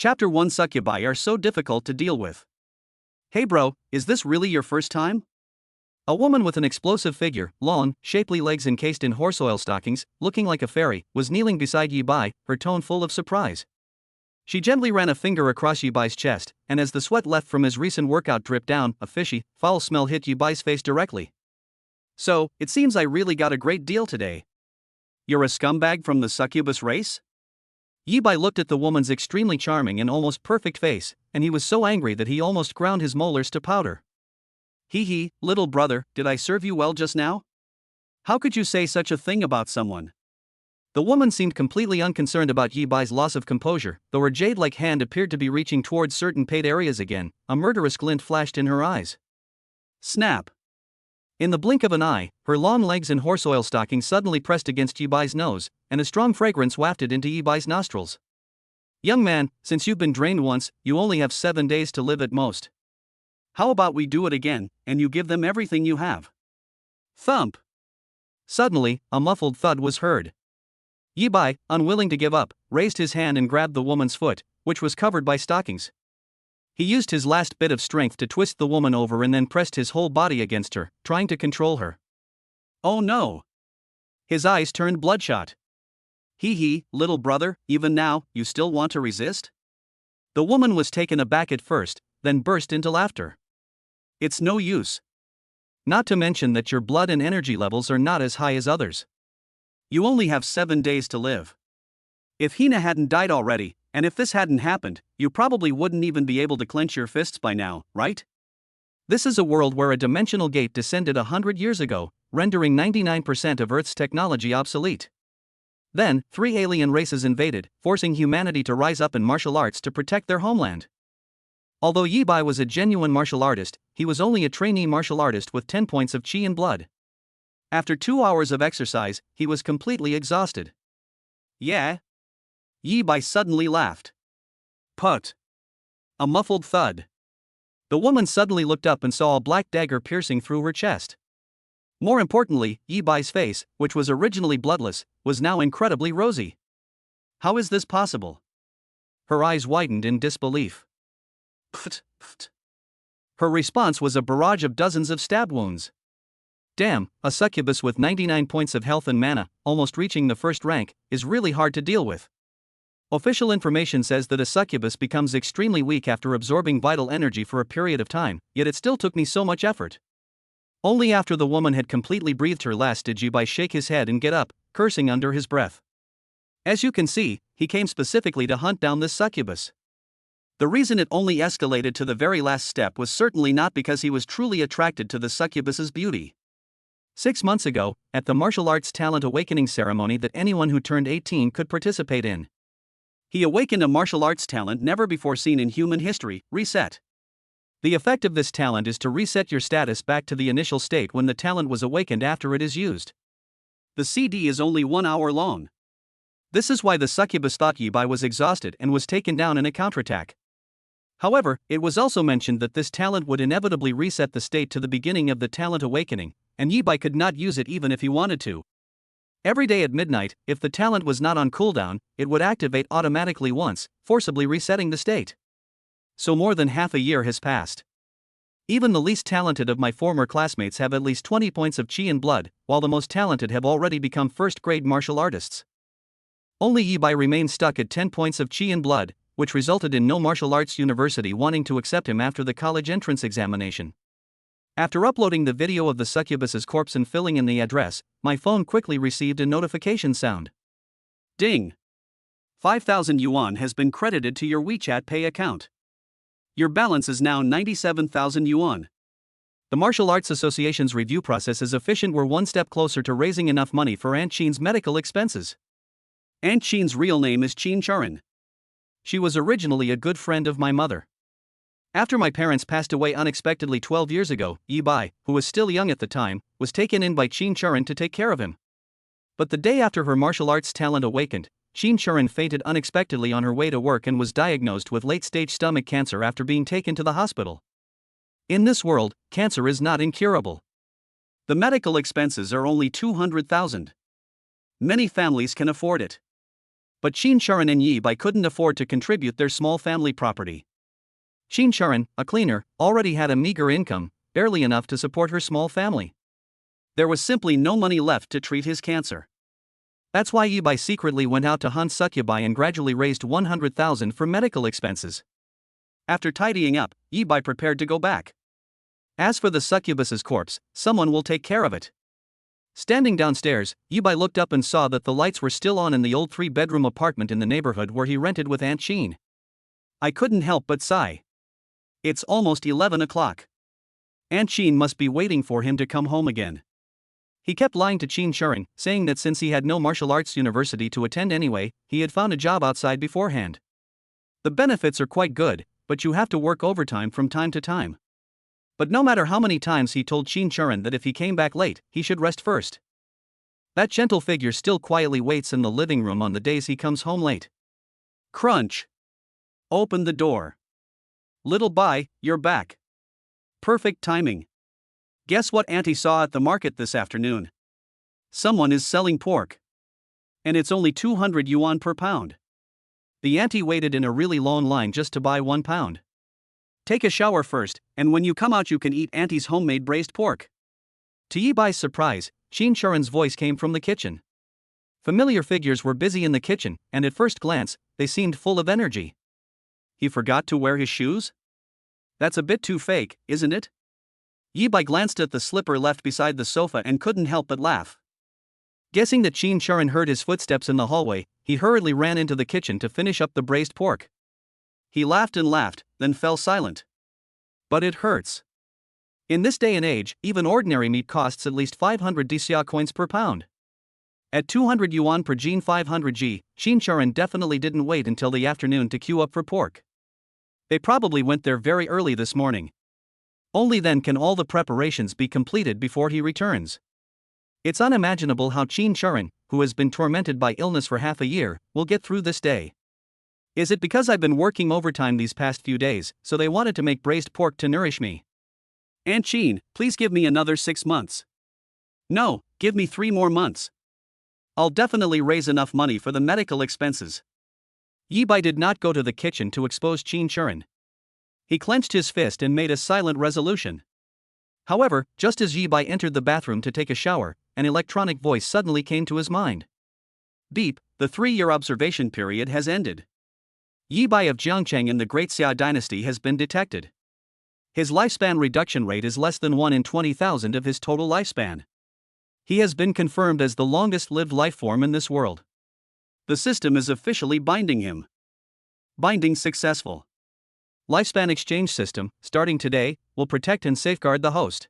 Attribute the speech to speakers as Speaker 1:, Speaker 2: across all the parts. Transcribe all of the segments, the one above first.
Speaker 1: Chapter 1 Succubi are so difficult to deal with. Hey bro, is this really your first time? A woman with an explosive figure, long, shapely legs encased in horse oil stockings, looking like a fairy, was kneeling beside Yibai, her tone full of surprise. She gently ran a finger across Yibai's chest, and as the sweat left from his recent workout dripped down, a fishy, foul smell hit Yibai's face directly. So, it seems I really got a great deal today. You're a scumbag from the succubus race? Yibai looked at the woman's extremely charming and almost perfect face, and he was so angry that he almost ground his molars to powder. Hee, little brother, did I serve you well just now? How could you say such a thing about someone? The woman seemed completely unconcerned about Yibai's loss of composure, though her jade-like hand appeared to be reaching towards certain paid areas again. A murderous glint flashed in her eyes. Snap! In the blink of an eye, her long legs and horse oil stockings suddenly pressed against Yibai's nose, and a strong fragrance wafted into Yibai's nostrils. Young man, since you've been drained once, you only have 7 days to live at most. How about we do it again, and you give them everything you have? Thump! Suddenly, a muffled thud was heard. Yibai, unwilling to give up, raised his hand and grabbed the woman's foot, which was covered by stockings. He used his last bit of strength to twist the woman over and then pressed his whole body against her, trying to control her. Oh no! His eyes turned bloodshot. Hee, little brother, even now, you still want to resist? The woman was taken aback at first, then burst into laughter. It's no use. Not to mention that your blood and energy levels are not as high as others. You only have 7 days to live. If Hina hadn't died already, and if this hadn't happened, you probably wouldn't even be able to clench your fists by now, right? This is a world where a dimensional gate descended 100 years ago, rendering 99% of Earth's technology obsolete. Then, 3 alien races invaded, forcing humanity to rise up in martial arts to protect their homeland. Although Yibai was a genuine martial artist, he was only a trainee martial artist with 10 points of chi and blood. After 2 hours of exercise, he was completely exhausted. Yeah? Yibai suddenly laughed. Put. A muffled thud. The woman suddenly looked up and saw a black dagger piercing through her chest. More importantly, Yibai's face, which was originally bloodless, was now incredibly rosy. How is this possible? Her eyes widened in disbelief. Pft. Her response was a barrage of dozens of stab wounds. Damn, a succubus with 99 points of health and mana, almost reaching the first rank, is really hard to deal with. Official information says that a succubus becomes extremely weak after absorbing vital energy for a period of time, yet it still took me so much effort. Only after the woman had completely breathed her last did Yibai shake his head and get up, cursing under his breath. As you can see, he came specifically to hunt down this succubus. The reason it only escalated to the very last step was certainly not because he was truly attracted to the succubus's beauty. 6 months ago, at the martial arts talent awakening ceremony that anyone who turned 18 could participate in, he awakened a martial arts talent never before seen in human history, Reset. The effect of this talent is to reset your status back to the initial state when the talent was awakened after it is used. The CD is only 1 hour long. This is why the succubus thought Yibai was exhausted and was taken down in a counterattack. However, it was also mentioned that this talent would inevitably reset the state to the beginning of the talent awakening, and Yibai could not use it even if he wanted to. Every day at midnight, if the talent was not on cooldown, it would activate automatically once, forcibly resetting the state. So more than half a year has passed. Even the least talented of my former classmates have at least 20 points of chi and blood, while the most talented have already become first-grade martial artists. Only Yibai remained stuck at 10 points of chi and blood, which resulted in no martial arts university wanting to accept him after the college entrance examination. After uploading the video of the succubus's corpse and filling in the address, my phone quickly received a notification sound. Ding! 5,000 yuan has been credited to your WeChat Pay account. Your balance is now 97,000 yuan. The Martial Arts Association's review process is efficient. We're one step closer to raising enough money for Aunt Chin's medical expenses. Aunt Chin's real name is Chin Charan. She was originally a good friend of my mother. After my parents passed away unexpectedly 12 years ago, Yibai, who was still young at the time, was taken in by Chin Charan to take care of him. But the day after her martial arts talent awakened, Chin Charan fainted unexpectedly on her way to work and was diagnosed with late-stage stomach cancer after being taken to the hospital. In this world, cancer is not incurable. The medical expenses are only 200,000. Many families can afford it. But Qin Sharon and Yi Bai couldn't afford to contribute their small family property. Qin Sharon, a cleaner, already had a meager income, barely enough to support her small family. There was simply no money left to treat his cancer. That's why Yi Bai secretly went out to hunt succubi and gradually raised 100,000 for medical expenses. After tidying up, Yi Bai prepared to go back. As for the succubus's corpse, someone will take care of it. Standing downstairs, Yi Bai looked up and saw that the lights were still on in the old 3-bedroom apartment in the neighborhood where he rented with Aunt Qin. I couldn't help but sigh. It's almost 11 o'clock. Aunt Qin must be waiting for him to come home again. He kept lying to Qin Sharon, saying that since he had no martial arts university to attend anyway, he had found a job outside beforehand. The benefits are quite good, but you have to work overtime from time to time. But no matter how many times he told Qin Sharon that if he came back late, he should rest first. That gentle figure still quietly waits in the living room on the days he comes home late. Crunch. Open the door. Little Bai, you're back. Perfect timing. Guess what Auntie saw at the market this afternoon? Someone is selling pork. And it's only 200 yuan per pound. The auntie waited in a really long line just to buy 1 pound. Take a shower first, and when you come out you can eat Auntie's homemade braised pork. To Yi Bai's surprise, Qin Sharon's voice came from the kitchen. Familiar figures were busy in the kitchen, and at first glance, they seemed full of energy. He forgot to wear his shoes? That's a bit too fake, isn't it? Yi Bai glanced at the slipper left beside the sofa and couldn't help but laugh. Guessing that Qin Sharon heard his footsteps in the hallway, he hurriedly ran into the kitchen to finish up the braised pork. He laughed and laughed, then fell silent. But it hurts. In this day and age, even ordinary meat costs at least 500 DCA coins per pound. At 200 yuan per Jin 500 G, Qin Sharon definitely didn't wait until the afternoon to queue up for pork. They probably went there very early this morning. Only then can all the preparations be completed before he returns. It's unimaginable how Qin Sharon, who has been tormented by illness for half a year, will get through this day. Is it because I've been working overtime these past few days, so they wanted to make braised pork to nourish me? Aunt Qin, please give me another 6 months. No, give me 3 more months. I'll definitely raise enough money for the medical expenses. Yi Bai did not go to the kitchen to expose Qin Sharon. He clenched his fist and made a silent resolution. However, just as Yi Bai entered the bathroom to take a shower, an electronic voice suddenly came to his mind. Beep, the 3-year observation period has ended. Yi Bai of Jiangcheng in the Great Xia dynasty has been detected. His lifespan reduction rate is less than 1 in 20,000 of his total lifespan. He has been confirmed as the longest-lived life form in this world. The system is officially binding him. Binding successful. Lifespan Exchange System, starting today, will protect and safeguard the host.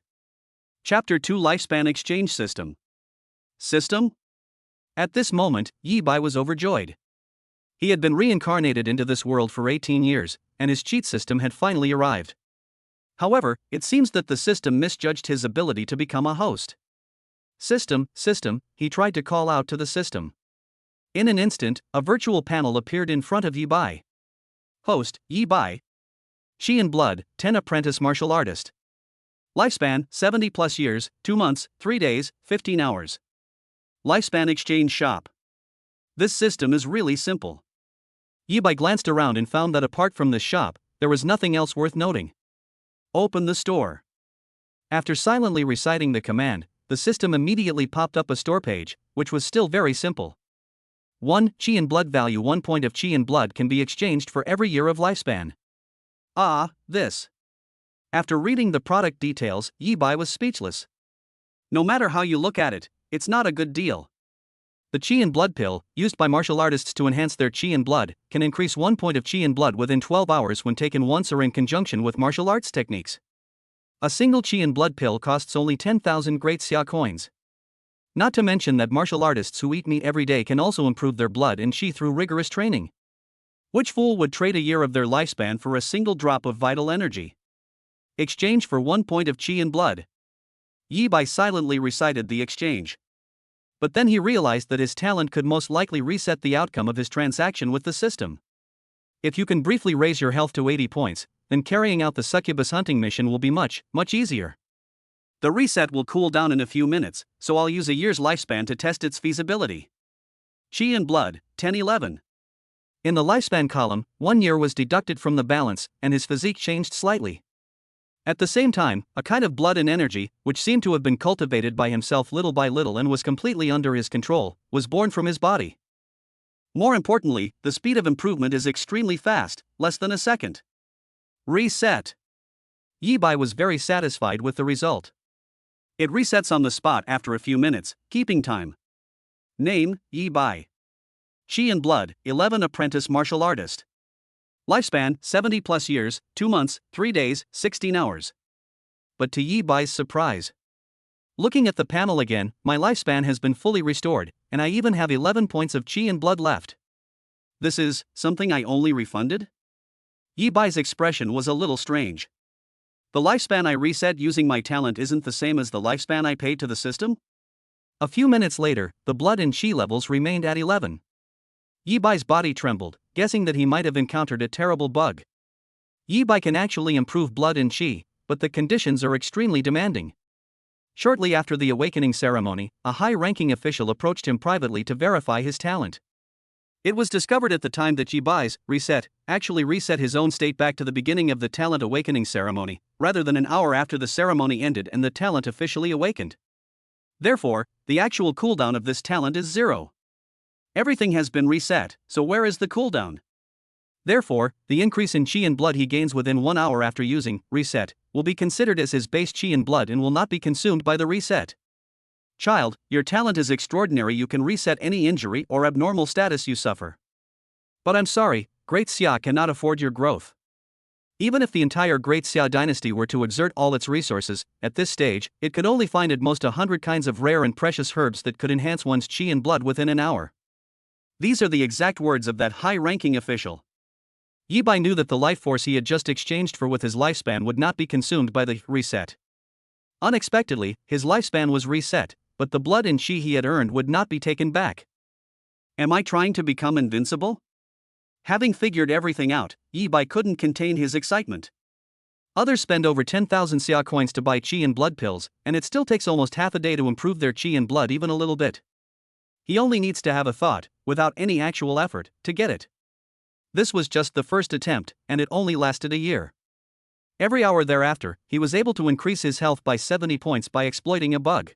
Speaker 1: Chapter 2 Lifespan Exchange System. System? At this moment, Yi Bai was overjoyed. He had been reincarnated into this world for 18 years, and his cheat system had finally arrived. However, it seems that the system misjudged his ability to become a host. System, he tried to call out to the system. In an instant, a virtual panel appeared in front of Yi Bai. Host, Yi Bai. Qian blood, 10 apprentice martial artist. Lifespan, 70 plus years, 2 months, 3 days, 15 hours. Lifespan exchange shop. This system is really simple. Yi Bai glanced around and found that apart from this shop, there was nothing else worth noting. Open the store. After silently reciting the command, the system immediately popped up a store page, which was still very simple. 1 Qian blood value 1 point of Qian blood can be exchanged for every year of lifespan. Ah, this. After reading the product details, Yi Bai was speechless. No matter how you look at it, it's not a good deal. The Qian blood pill, used by martial artists to enhance their Qian blood, can increase 1 point of Qian blood within 12 hours when taken once or in conjunction with martial arts techniques. A single Qian blood pill costs only 10,000 Great Xia coins. Not to mention that martial artists who eat meat every day can also improve their blood and qi through rigorous training. Which fool would trade a year of their lifespan for a single drop of vital energy? Exchange for 1 point of Qian blood. Yi Bai silently recited the exchange. But then he realized that his talent could most likely reset the outcome of his transaction with the system. If you can briefly raise your health to 80 points, then carrying out the succubus hunting mission will be much easier. The reset will cool down in a few minutes, so I'll use a year's lifespan to test its feasibility. Chi and blood, 10-11. In the lifespan column, 1 year was deducted from the balance, and his physique changed slightly. At the same time, a kind of blood and energy, which seemed to have been cultivated by himself little by little and was completely under his control, was born from his body. More importantly, the speed of improvement is extremely fast, less than a second. Reset. Yi Bai was very satisfied with the result. It resets on the spot after a few minutes, keeping time. Name, Yi Bai. Chi and blood, 11, apprentice martial artist. Lifespan, 70 plus years, 2 months, 3 days, 16 hours. But to Yi Bai's surprise, looking at the panel again, my lifespan has been fully restored, and I even have 11 points of chi and blood left. This is something I only refunded? Yi Bai's expression was a little strange. The lifespan I reset using my talent isn't the same as the lifespan I paid to the system? A few minutes later, the blood and chi levels remained at 11. Yi Bai's body trembled, guessing that he might have encountered a terrible bug. Yi Bai can actually improve blood and chi, but the conditions are extremely demanding. Shortly after the awakening ceremony, a high-ranking official approached him privately to verify his talent. It was discovered at the time that Yi Bai's reset actually reset his own state back to the beginning of the talent awakening ceremony, rather than an hour after the ceremony ended and the talent officially awakened. Therefore, the actual cooldown of this talent is 0. Everything has been reset, so where is the cooldown? Therefore, the increase in chi and blood he gains within 1 hour after using reset will be considered as his base chi and blood and will not be consumed by the reset. Child, your talent is extraordinary. You can reset any injury or abnormal status you suffer. But I'm sorry, Great Xia cannot afford your growth. Even if the entire Great Xia dynasty were to exert all its resources, at this stage, it could only find at most 100 kinds of rare and precious herbs that could enhance one's chi and blood within an hour. These are the exact words of that high-ranking official. Yi Bai knew that the life force he had just exchanged for with his lifespan would not be consumed by the reset. Unexpectedly, his lifespan was reset, but the blood and chi he had earned would not be taken back. Am I trying to become invincible? Having figured everything out, Yi Bai couldn't contain his excitement. Others spend over 10,000 xia coins to buy chi and blood pills, and it still takes almost half a day to improve their chi and blood even a little bit. He only needs to have a thought, without any actual effort, to get it. This was just the first attempt, and it only lasted a year. Every hour thereafter, he was able to increase his health by 70 points by exploiting a bug.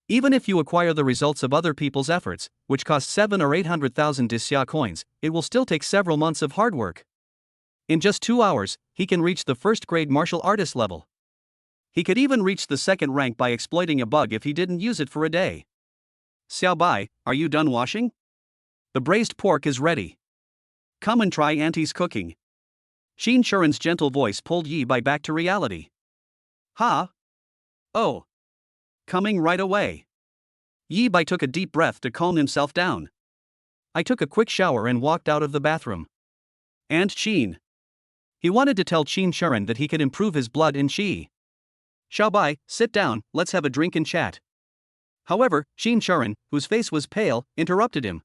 Speaker 1: Even if you acquire the results of other people's efforts, which cost 7 or 800,000 xia coins, it will still take several months of hard work. In just 2 hours, he can reach the first-grade martial artist level. He could even reach the second rank by exploiting a bug if he didn't use it for a day. Xiao Bai, are you done washing? The braised pork is ready. Come and try Auntie's cooking. Xin Shuren's gentle voice pulled Yi Bai back to reality. Ha? Oh. Coming right away. Yi Bai took a deep breath to calm himself down. I took a quick shower and walked out of the bathroom. And Xin. He wanted to tell Xin Shuren that he could improve his blood and chi. Xiao Bai, sit down, let's have a drink and chat. However, Xin Shuren, whose face was pale, interrupted him.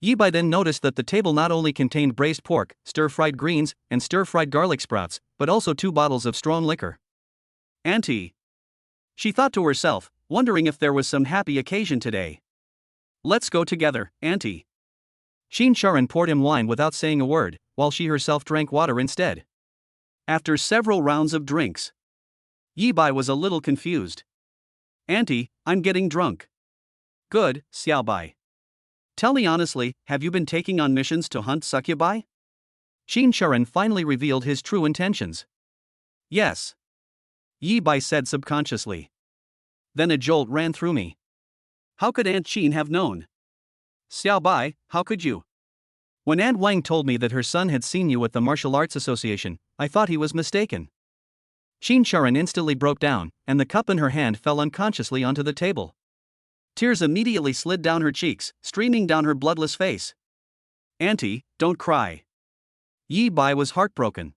Speaker 1: Yi Bai then noticed that the table not only contained braised pork, stir-fried greens, and stir-fried garlic sprouts, but also 2 bottles of strong liquor. Auntie. She thought to herself, wondering if there was some happy occasion today. Let's go together, Auntie. Xin Shuren poured him wine without saying a word, while she herself drank water instead. After several rounds of drinks, Yi Bai was a little confused. Auntie, I'm getting drunk. Good, Xiao Bai. Tell me honestly, have you been taking on missions to hunt succubi? Xin Shuren finally revealed his true intentions. Yes. Yi Bai said subconsciously. Then a jolt ran through me. How could Aunt Xin have known? Xiao Bai, how could you? When Aunt Wang told me that her son had seen you at the Martial Arts Association, I thought he was mistaken. Xin Shuren instantly broke down, and the cup in her hand fell unconsciously onto the table. Tears immediately slid down her cheeks, streaming down her bloodless face. Auntie, don't cry. Yi Bai was heartbroken.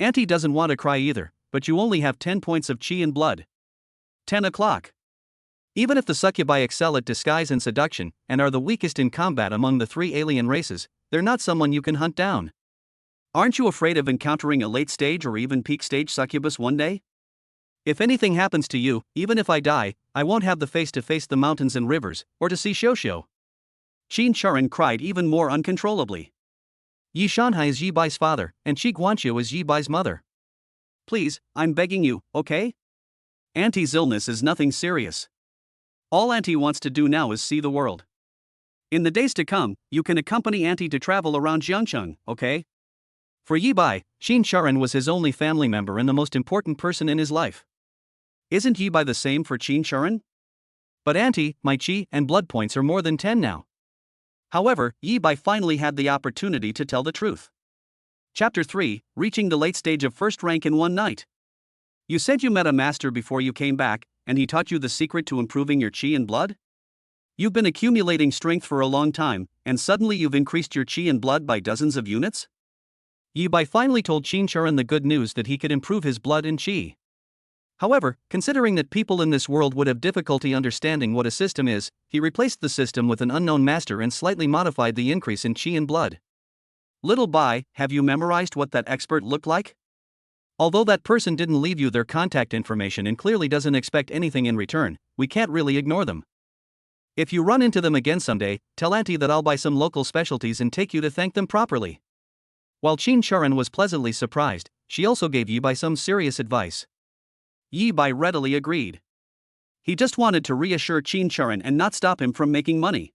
Speaker 1: Auntie doesn't want to cry either, but you only have 10 points of chi and blood. 10 o'clock. Even if the succubi excel at disguise and seduction, and are the weakest in combat among the 3 alien races, they're not someone you can hunt down. Aren't you afraid of encountering a late stage or even peak stage succubus one day? If anything happens to you, even if I die, I won't have the face to face the mountains and rivers, or to see Xiuxiu. Qin Shuren cried even more uncontrollably. Yi Shanhai is Yi Bai's father, and Qi Guanqiu is Yi Bai's mother. Please, I'm begging you, okay? Auntie's illness is nothing serious. All Auntie wants to do now is see the world. In the days to come, you can accompany Auntie to travel around Jiangcheng, okay? For Yi Bai, Qin Shuren was his only family member and the most important person in his life. Isn't Yi Bai the same for Qin Shuren? But Auntie, my Qi and blood points are more than 10 now. However, Yi Bai finally had the opportunity to tell the truth. Chapter 3, Reaching the late stage of first rank in one night. You said you met a master before you came back, and he taught you the secret to improving your Qi and blood? You've been accumulating strength for a long time, and suddenly you've increased your Qi and blood by dozens of units? Yi Bai finally told Qin Shuren the good news that he could improve his blood and Qi. However, considering that people in this world would have difficulty understanding what a system is, he replaced the system with an unknown master and slightly modified the increase in Qi and blood. Little Bai, have you memorized what that expert looked like? Although that person didn't leave you their contact information and clearly doesn't expect anything in return, we can't really ignore them. If you run into them again someday, tell Auntie that I'll buy some local specialties and take you to thank them properly. While Qin Shuren was pleasantly surprised, she also gave Yi Bai some serious advice. Yi Bai readily agreed. He just wanted to reassure Qin Shuren and not stop him from making money.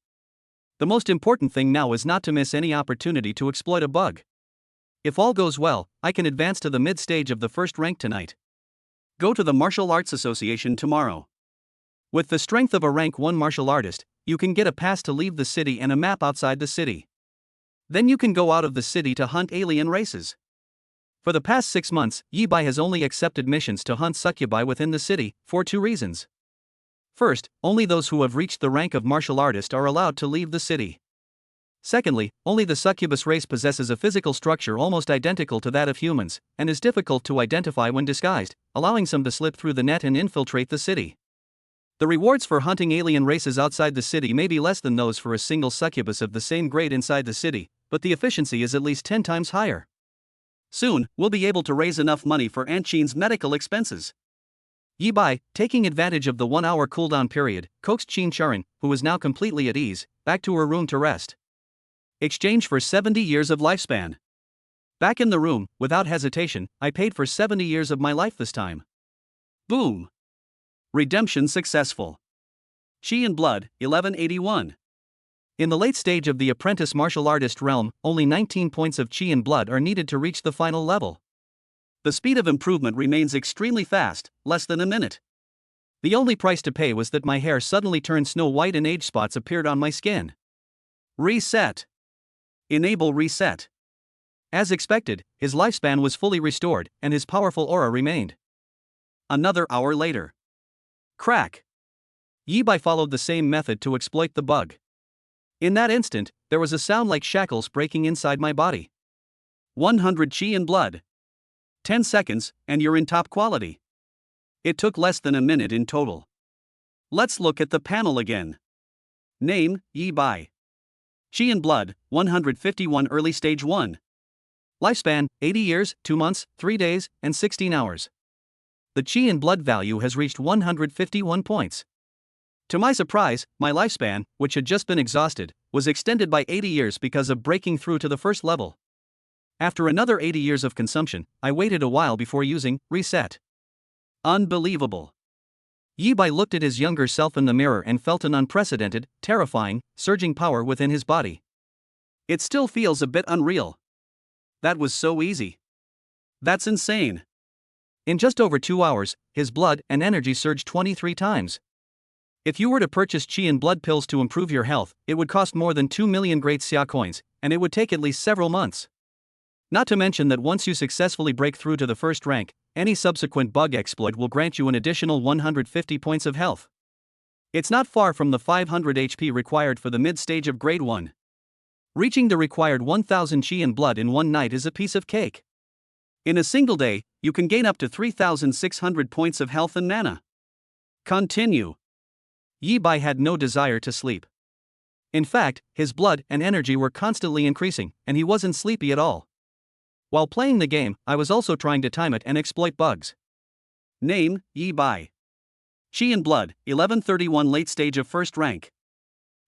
Speaker 1: The most important thing now is not to miss any opportunity to exploit a bug. If all goes well, I can advance to the mid-stage of the first rank tonight. Go to the Martial Arts Association tomorrow. With the strength of a rank 1 martial artist, you can get a pass to leave the city and a map outside the city. Then you can go out of the city to hunt alien races. For the past 6 months, Yi Bai has only accepted missions to hunt succubi within the city, for 2 reasons. First, only those who have reached the rank of martial artist are allowed to leave the city. Secondly, only the succubus race possesses a physical structure almost identical to that of humans, and is difficult to identify when disguised, allowing some to slip through the net and infiltrate the city. The rewards for hunting alien races outside the city may be less than those for a single succubus of the same grade inside the city, but the efficiency is at least 10 times higher. Soon, we'll be able to raise enough money for Aunt Qin's medical expenses. Yi Bai, taking advantage of the 1-hour cooldown period, coaxed Qin Shuren, who was now completely at ease, back to her room to rest. Exchange for 70 years of lifespan. Back in the room, without hesitation, I paid for 70 years of my life this time. Boom! Redemption successful. Qi and blood, 1181. In the late stage of the apprentice martial artist realm, only 19 points of Qi and blood are needed to reach the final level. The speed of improvement remains extremely fast, less than a minute. The only price to pay was that my hair suddenly turned snow white and age spots appeared on my skin. Reset. Enable reset. As expected, his lifespan was fully restored, and his powerful aura remained. Another hour later. Crack. Yi Bai followed the same method to exploit the bug. In that instant, there was a sound like shackles breaking inside my body. 100 Qi and blood. 10 seconds, and you're in top quality. It took less than a minute in total. Let's look at the panel again. Name, Yi Bai. Qi and blood, 151 early stage 1. Lifespan, 80 years, 2 months, 3 days, and 16 hours. The Qi and blood value has reached 151 points. To my surprise, my lifespan, which had just been exhausted, was extended by 80 years because of breaking through to the first level. After another 80 years of consumption, I waited a while before using reset. Unbelievable. Yi Bai looked at his younger self in the mirror and felt an unprecedented, terrifying, surging power within his body. It still feels a bit unreal. That was so easy. That's insane. In just over 2 hours, his blood and energy surged 23 times. If you were to purchase Qi and blood pills to improve your health, it would cost more than 2 million great Xia coins, and it would take at least several months. Not to mention that once you successfully break through to the first rank, any subsequent bug exploit will grant you an additional 150 points of health. It's not far from the 500 HP required for the mid-stage of grade 1. Reaching the required 1000 Qi and blood in one night is a piece of cake. In a single day, you can gain up to 3600 points of health and mana. Continue. Yi Bai had no desire to sleep. In fact, his blood and energy were constantly increasing, and he wasn't sleepy at all. While playing the game, I was also trying to time it and exploit bugs. Name, Yi Bai. Qi and blood, 1131 late stage of first rank.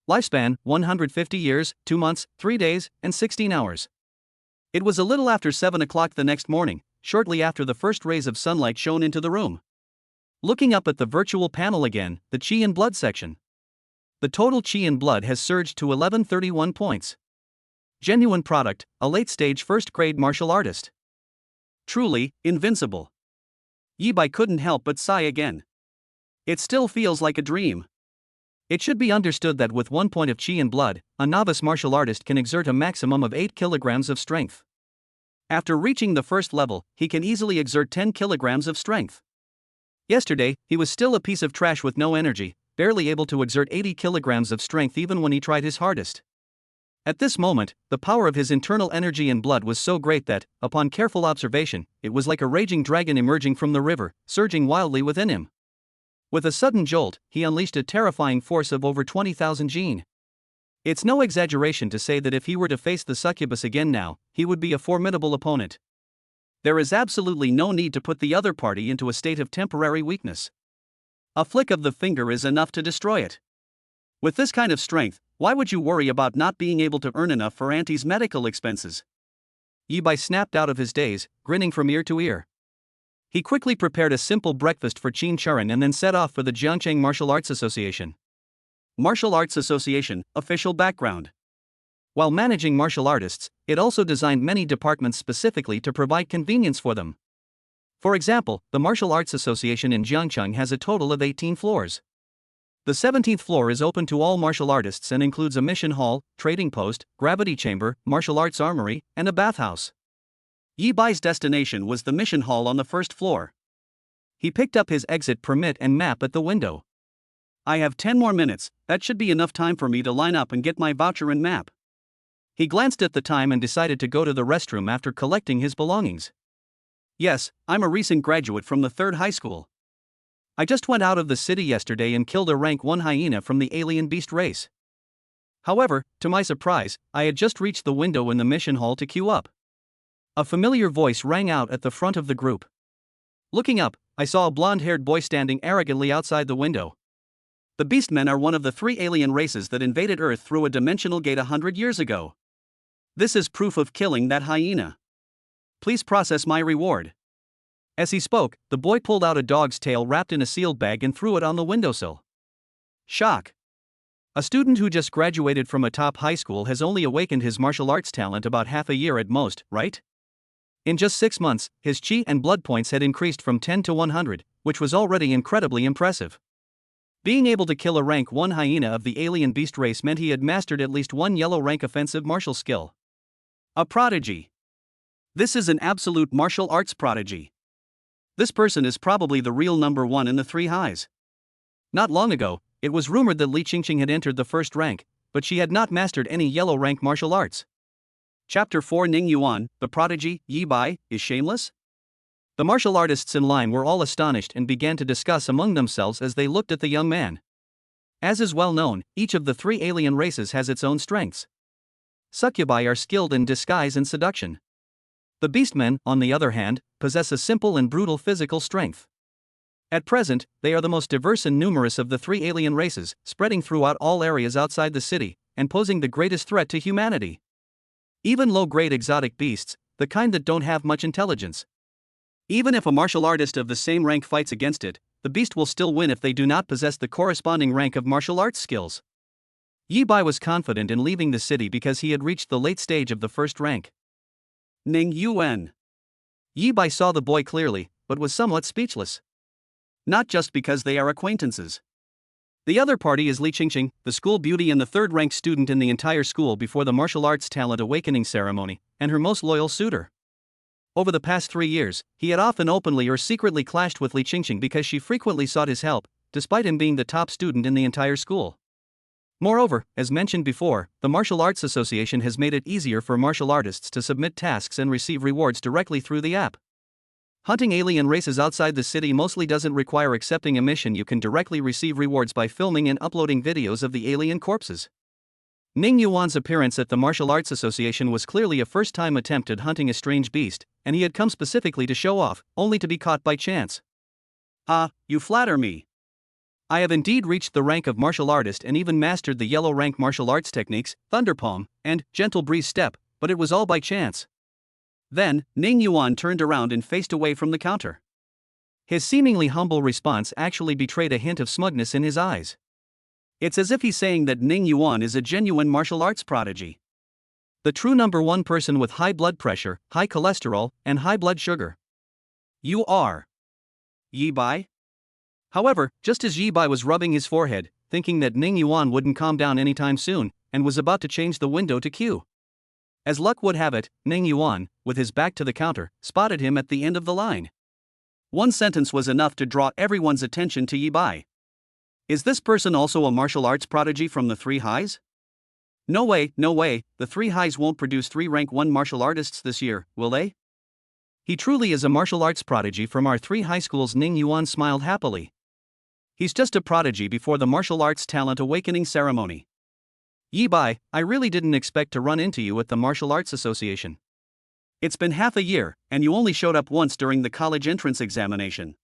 Speaker 1: Lifespan 150 years, 2 months, 3 days, and 16 hours. It was a little after 7 o'clock the next morning, shortly after the first rays of sunlight shone into the room. Looking up at the virtual panel again, the Chi and Blood section. The total Chi and Blood has surged to 1131 points. Genuine product, a late-stage first-grade martial artist. Truly, invincible. Yi Bai couldn't help but sigh again. It still feels like a dream. It should be understood that with 1 point of Chi and Blood, a novice martial artist can exert a maximum of 8 kilograms of strength. After reaching the first level, he can easily exert 10 kilograms of strength. Yesterday, he was still a piece of trash with no energy, barely able to exert 80 kilograms of strength even when he tried his hardest. At this moment, the power of his internal energy and blood was so great that, upon careful observation, it was like a raging dragon emerging from the river, surging wildly within him. With a sudden jolt, he unleashed a terrifying force of over 20,000 Jin. It's no exaggeration to say that if he were to face the succubus again now, he would be a formidable opponent. There is absolutely no need to put the other party into a state of temporary weakness. A flick of the finger is enough to destroy it. With this kind of strength, why would you worry about not being able to earn enough for Auntie's medical expenses? Yi Bai snapped out of his daze, grinning from ear to ear. He quickly prepared a simple breakfast for Qin Churen and then set off for the Jiangcheng Martial Arts Association. Martial Arts Association, official background. While managing martial artists, it also designed many departments specifically to provide convenience for them. For example, the Martial Arts Association in Jiangcheng has a total of 18 floors. The 17th floor is open to all martial artists and includes a mission hall, trading post, gravity chamber, martial arts armory, and a bathhouse. Yi Bai's destination was the mission hall on the first floor. He picked up his exit permit and map at the window. I have 10 more minutes, that should be enough time for me to line up and get my voucher and map. He glanced at the time and decided to go to the restroom after collecting his belongings. Yes, I'm a recent graduate from the 3rd high school. I just went out of the city yesterday and killed a rank 1 hyena from the alien beast race. However, to my surprise, I had just reached the window in the mission hall to queue up. A familiar voice rang out at the front of the group. Looking up, I saw a blonde-haired boy standing arrogantly outside the window. The Beastmen are one of the 3 alien races that invaded Earth through a dimensional gate 100 years ago. This is proof of killing that hyena. Please process my reward. As he spoke, the boy pulled out a dog's tail wrapped in a sealed bag and threw it on the windowsill. Shock. A student who just graduated from a top high school has only awakened his martial arts talent about half a year at most, right? In just 6 months, his Chi and blood points had increased from 10 to 100, which was already incredibly impressive. Being able to kill a rank 1 hyena of the alien beast race meant he had mastered at least 1 yellow rank offensive martial skill. A prodigy. This is an absolute martial arts prodigy. This person is probably the real number 1 in the 3 highs. Not long ago, it was rumored that Li Qingqing had entered the 1st rank, but she had not mastered any yellow rank martial arts. Chapter 4 Ning Yuan, the prodigy, Yi Bai, is shameless? The martial artists in line were all astonished and began to discuss among themselves as they looked at the young man. As is well known, each of the 3 alien races has its own strengths. Succubi are skilled in disguise and seduction. The Beastmen, on the other hand, possess a simple and brutal physical strength. At present, they are the most diverse and numerous of the 3 alien races, spreading throughout all areas outside the city, and posing the greatest threat to humanity. Even low-grade exotic beasts, the kind that don't have much intelligence. Even if a martial artist of the same rank fights against it, the beast will still win if they do not possess the corresponding rank of martial arts skills. Yi Bai was confident in leaving the city because he had reached the late stage of the 1st rank. Ning Yuan. Yi Bai saw the boy clearly, but was somewhat speechless. Not just because they are acquaintances. The other party is Li Qingqing, the school beauty and the 3rd-ranked student in the entire school before the martial arts talent awakening ceremony, and her most loyal suitor. Over the past 3 years, he had often openly or secretly clashed with Li Qingqing because she frequently sought his help, despite him being the top student in the entire school. Moreover, as mentioned before, the Martial Arts Association has made it easier for martial artists to submit tasks and receive rewards directly through the app. Hunting alien races outside the city mostly doesn't require accepting a mission. You can directly receive rewards by filming and uploading videos of the alien corpses. Ning Yuan's appearance at the Martial Arts Association was clearly a first-time attempt at hunting a strange beast, and he had come specifically to show off, only to be caught by chance. Ah, you flatter me. I have indeed reached the rank of martial artist and even mastered the yellow rank martial arts techniques, Thunder Palm, and Gentle Breeze Step, but it was all by chance. Then, Ning Yuan turned around and faced away from the counter. His seemingly humble response actually betrayed a hint of smugness in his eyes. It's as if he's saying that Ning Yuan is a genuine martial arts prodigy. The true number one person with high blood pressure, high cholesterol, and high blood sugar. You are Yi Bai? However, just as Yi Bai was rubbing his forehead, thinking that Ning Yuan wouldn't calm down anytime soon, and was about to change the window to Q. As luck would have it, Ning Yuan, with his back to the counter, spotted him at the end of the line. One sentence was enough to draw everyone's attention to Yi Bai. Is this person also a martial arts prodigy from the Three Highs? No way, the Three Highs won't produce 3 rank 1 martial artists this year, will they? He truly is a martial arts prodigy from our 3 high schools. Ning Yuan smiled happily. He's just a prodigy before the martial arts talent awakening ceremony. Yi Bai, I really didn't expect to run into you at the Martial Arts Association. It's been half a year, and you only showed up once during the college entrance examination.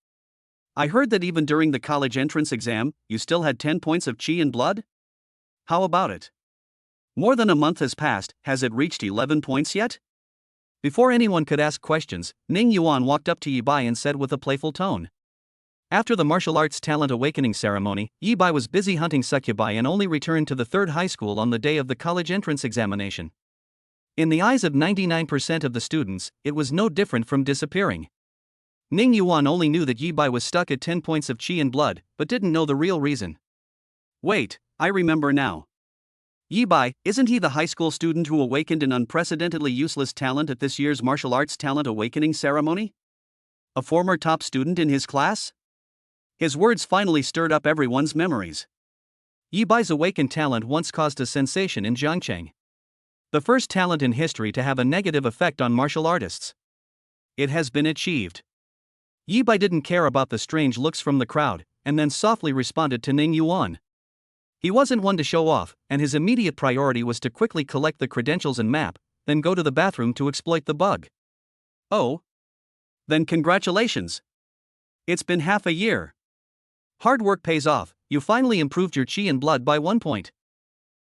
Speaker 1: I heard that even during the college entrance exam, you still had 10 points of chi and blood? How about it? More than a month has passed, has it reached 11 points yet? Before anyone could ask questions, Ning Yuan walked up to Yi Bai and said with a playful tone. After the martial arts talent awakening ceremony, Yi Bai was busy hunting succubi and only returned to the 3rd high school on the day of the college entrance examination. In the eyes of 99% of the students, it was no different from disappearing. Ning Yuan only knew that Yi Bai was stuck at 10 points of chi and blood, but didn't know the real reason. Wait, I remember now. Yi Bai, isn't he the high school student who awakened an unprecedentedly useless talent at this year's martial arts talent awakening ceremony? A former top student in his class? His words finally stirred up everyone's memories. Yi Bai's awakened talent once caused a sensation in Jiangcheng. The first talent in history to have a negative effect on martial artists. It has been achieved. Yi Bai didn't care about the strange looks from the crowd, and then softly responded to Ning Yuan. He wasn't one to show off, and his immediate priority was to quickly collect the credentials and map, then go to the bathroom to exploit the bug. Oh? Then congratulations. It's been half a year. Hard work pays off, you finally improved your chi and blood by 1 point.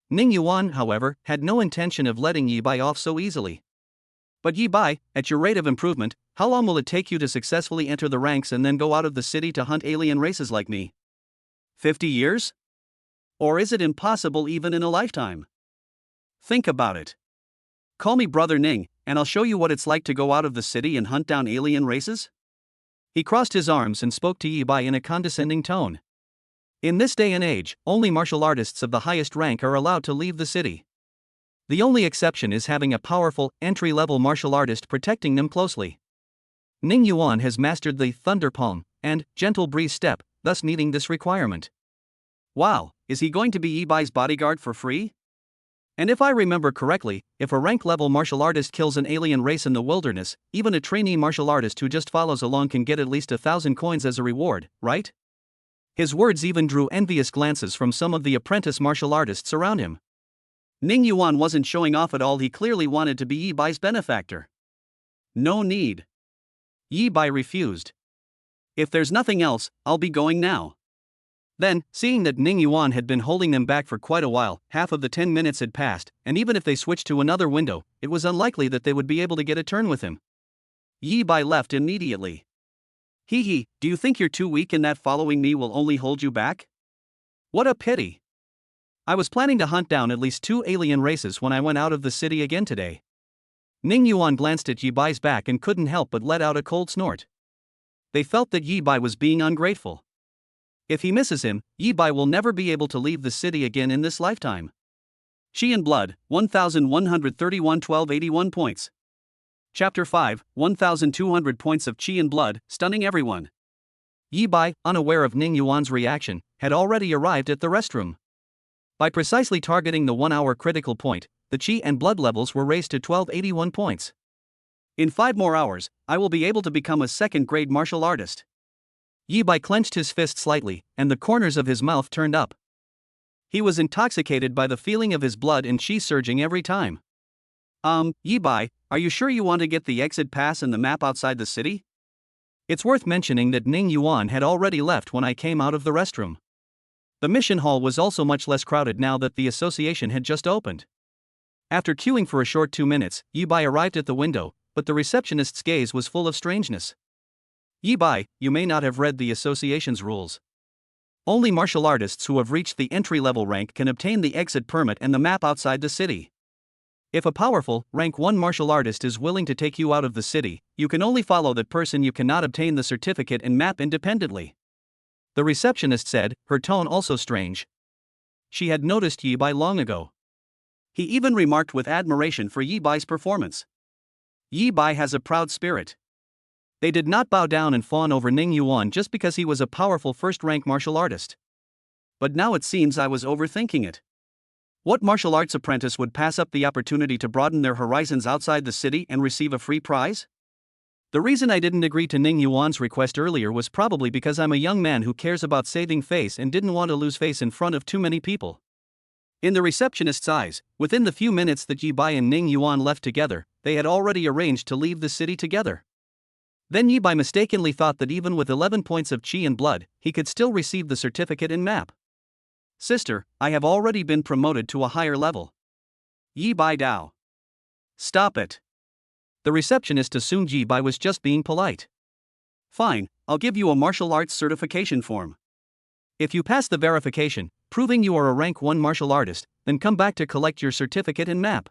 Speaker 1: Ning Yuan, however, had no intention of letting Yi Bai off so easily. But Yi Bai, at your rate of improvement, how long will it take you to successfully enter the ranks and then go out of the city to hunt alien races like me? 50 years? Or is it impossible even in a lifetime? Think about it. Call me Brother Ning, and I'll show you what it's like to go out of the city and hunt down alien races? He crossed his arms and spoke to Yi Bai in a condescending tone. In this day and age, only martial artists of the highest rank are allowed to leave the city. The only exception is having a powerful, entry-level martial artist protecting them closely. Ning Yuan has mastered the Thunder Palm and Gentle Breeze Step, thus meeting this requirement. Wow, is he going to be Yi Bai's bodyguard for free? And if I remember correctly, if a rank-level martial artist kills an alien race in the wilderness, even a trainee martial artist who just follows along can get at least 1,000 coins as a reward, right? His words even drew envious glances from some of the apprentice martial artists around him. Ning Yuan wasn't showing off at all, he clearly wanted to be Yi Bai's benefactor. No need. Yi Bai refused. If there's nothing else, I'll be going now. Then, seeing that Ning Yuan had been holding them back for quite a while, half of the 10 minutes had passed, and even if they switched to another window, it was unlikely that they would be able to get a turn with him. Yi Bai left immediately. Hee, do you think you're too weak and that following me will only hold you back? What a pity. I was planning to hunt down at least 2 alien races when I went out of the city again today. Ning Yuan glanced at Yi Bai's back and couldn't help but let out a cold snort. They felt that Yi Bai was being ungrateful. If he misses him, Yi Bai will never be able to leave the city again in this lifetime. Chi and Blood, 1131 1281 points. Chapter 5, 1200 points of Chi and Blood, stunning everyone. Yi Bai, unaware of Ning Yuan's reaction, had already arrived at the restroom. By precisely targeting the 1-hour critical point, the Chi and Blood levels were raised to 1281 points. In 5 more hours, I will be able to become a second-grade martial artist. Yi Bai clenched his fist slightly, and the corners of his mouth turned up. He was intoxicated by the feeling of his blood and chi surging every time. Yi Bai, are you sure you want to get the exit pass and the map outside the city? It's worth mentioning that Ning Yuan had already left when I came out of the restroom. The mission hall was also much less crowded now that the association had just opened. After queuing for a short 2 minutes, Yi Bai arrived at the window, but the receptionist's gaze was full of strangeness. Yi Bai, you may not have read the association's rules. Only martial artists who have reached the entry-level rank can obtain the exit permit and the map outside the city. If a powerful, rank 1 martial artist is willing to take you out of the city, you can only follow that person. You cannot obtain the certificate and map independently. The receptionist said, her tone also strange. She had noticed Yi Bai long ago. He even remarked with admiration for Yi Bai's performance. Yi Bai has a proud spirit. They did not bow down and fawn over Ning Yuan just because he was a powerful first-rank martial artist. But now it seems I was overthinking it. What martial arts apprentice would pass up the opportunity to broaden their horizons outside the city and receive a free prize? The reason I didn't agree to Ning Yuan's request earlier was probably because I'm a young man who cares about saving face and didn't want to lose face in front of too many people. In the receptionist's eyes, within the few minutes that Yi Bai and Ning Yuan left together, they had already arranged to leave the city together. Then Yi Bai mistakenly thought that even with 11 points of qi and blood, he could still receive the certificate and map. Sister, I have already been promoted to a higher level. Yi Bai Dao. Stop it. The receptionist assumed Yi Bai was just being polite. Fine, I'll give you a martial arts certification form. If you pass the verification, proving you are a rank 1 martial artist, then come back to collect your certificate and map.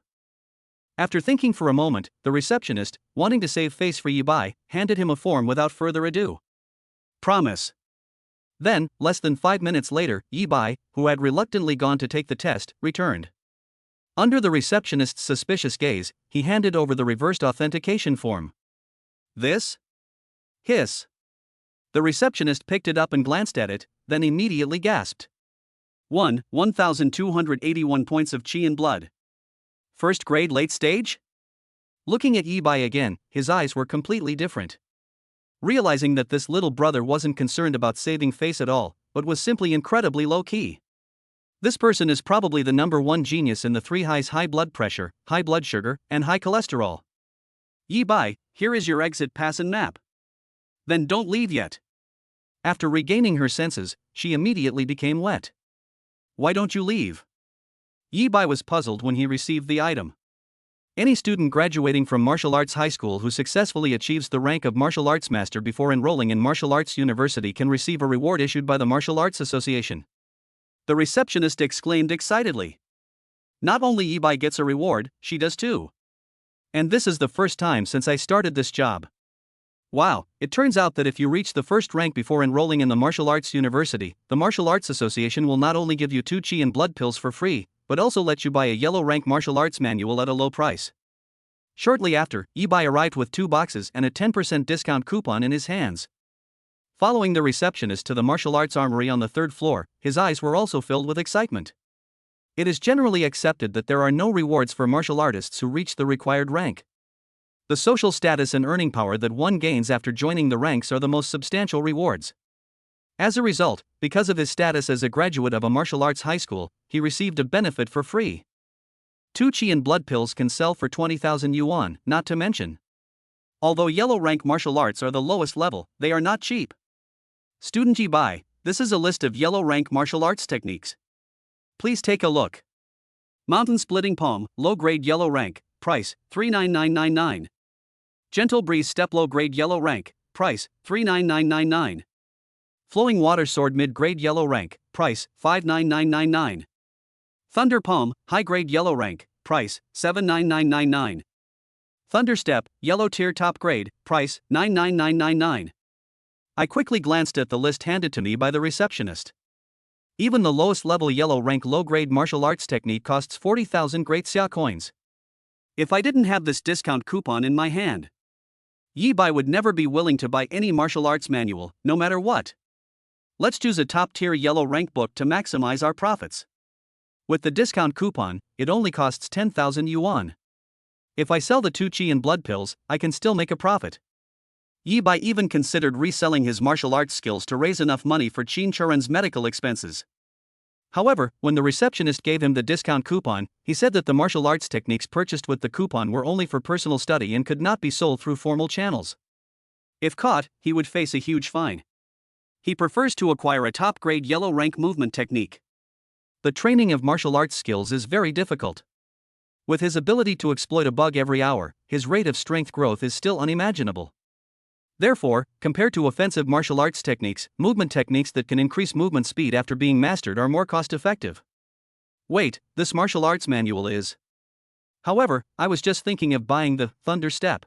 Speaker 1: After thinking for a moment, the receptionist, wanting to save face for Yi Bai, handed him a form without further ado. Promise. Then, less than 5 minutes later, Yi Bai, who had reluctantly gone to take the test, returned. Under the receptionist's suspicious gaze, he handed over the reversed authentication form. This? Hiss. The receptionist picked it up and glanced at it, then immediately gasped. 1,281 points of qi and blood. First grade late stage? Looking at Yi Bai again, his eyes were completely different. Realizing that this little brother wasn't concerned about saving face at all, but was simply incredibly low-key. This person is probably the number 1 genius in the 3 highs: high blood pressure, high blood sugar, and high cholesterol. Yi Bai, here is your exit pass and map. Then don't leave yet. After regaining her senses, she immediately became wet. Why don't you leave? Yi Bai was puzzled when he received the item. Any student graduating from martial arts high school who successfully achieves the rank of martial arts master before enrolling in martial arts university can receive a reward issued by the Martial Arts Association. The receptionist exclaimed excitedly. Not only Yi Bai gets a reward, she does too. And this is the first time since I started this job. Wow, it turns out that if you reach the first rank before enrolling in the Martial Arts University, the Martial Arts Association will not only give you 2 qi and blood pills for free, but also let you buy a yellow rank martial arts manual at a low price. Shortly after, Yi Bai arrived with 2 boxes and a 10% discount coupon in his hands. Following the receptionist to the martial arts armory on the 3rd floor, his eyes were also filled with excitement. It is generally accepted that there are no rewards for martial artists who reach the required rank. The social status and earning power that one gains after joining the ranks are the most substantial rewards. As a result, because of his status as a graduate of a martial arts high school, he received a benefit for free. 2 qi and blood pills can sell for 20,000 yuan, not to mention. Although yellow rank martial arts are the lowest level, they are not cheap. Student Yi Bai, this is a list of yellow rank martial arts techniques. Please take a look. Mountain splitting palm, low grade yellow rank, price 39999. Gentle breeze step low grade yellow rank, price 39999. Flowing water sword mid grade yellow rank, price 59999. Thunder palm, high grade yellow rank, price 79999. Thunder step, yellow tier top grade, price 99999. I quickly glanced at the list handed to me by the receptionist. Even the lowest level yellow rank low grade martial arts technique costs 40,000 great xia coins. If I didn't have this discount coupon in my hand, Yi Bai would never be willing to buy any martial arts manual, no matter what. Let's choose a top-tier yellow rank book to maximize our profits. With the discount coupon, it only costs 10,000 yuan. If I sell the 2 qi and blood pills, I can still make a profit. Yi Bai even considered reselling his martial arts skills to raise enough money for Qin Churen's medical expenses. However, when the receptionist gave him the discount coupon, he said that the martial arts techniques purchased with the coupon were only for personal study and could not be sold through formal channels. If caught, he would face a huge fine. He prefers to acquire a top-grade yellow rank movement technique. The training of martial arts skills is very difficult. With his ability to exploit a bug every hour, his rate of strength growth is still unimaginable. Therefore, compared to offensive martial arts techniques, movement techniques that can increase movement speed after being mastered are more cost-effective. Wait, this martial arts manual is. However, I was just thinking of buying the Thunder Step.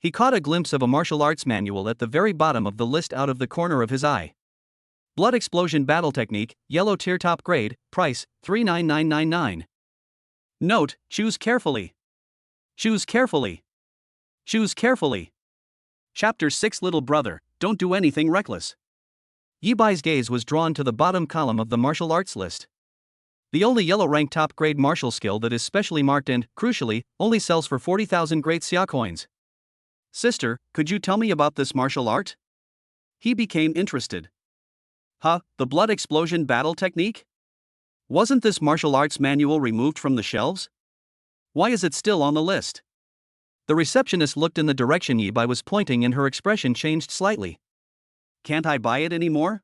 Speaker 1: He caught a glimpse of a martial arts manual at the very bottom of the list out of the corner of his eye. Blood Explosion Battle Technique, Yellow Tier Top Grade, Price, $39999. Note, choose carefully. Choose carefully. Choose carefully. Chapter 6 Little Brother, Don't Do Anything Reckless. Yi Bai's gaze was drawn to the bottom column of the martial arts list. The only yellow rank top grade martial skill that is specially marked and, crucially, only sells for 40,000 great xia coins. Sister, could you tell me about this martial art? He became interested. Huh, the Blood Explosion Battle Technique? Wasn't this martial arts manual removed from the shelves? Why is it still on the list? The receptionist looked in the direction Yi Bai was pointing and her expression changed slightly. Can't I buy it anymore?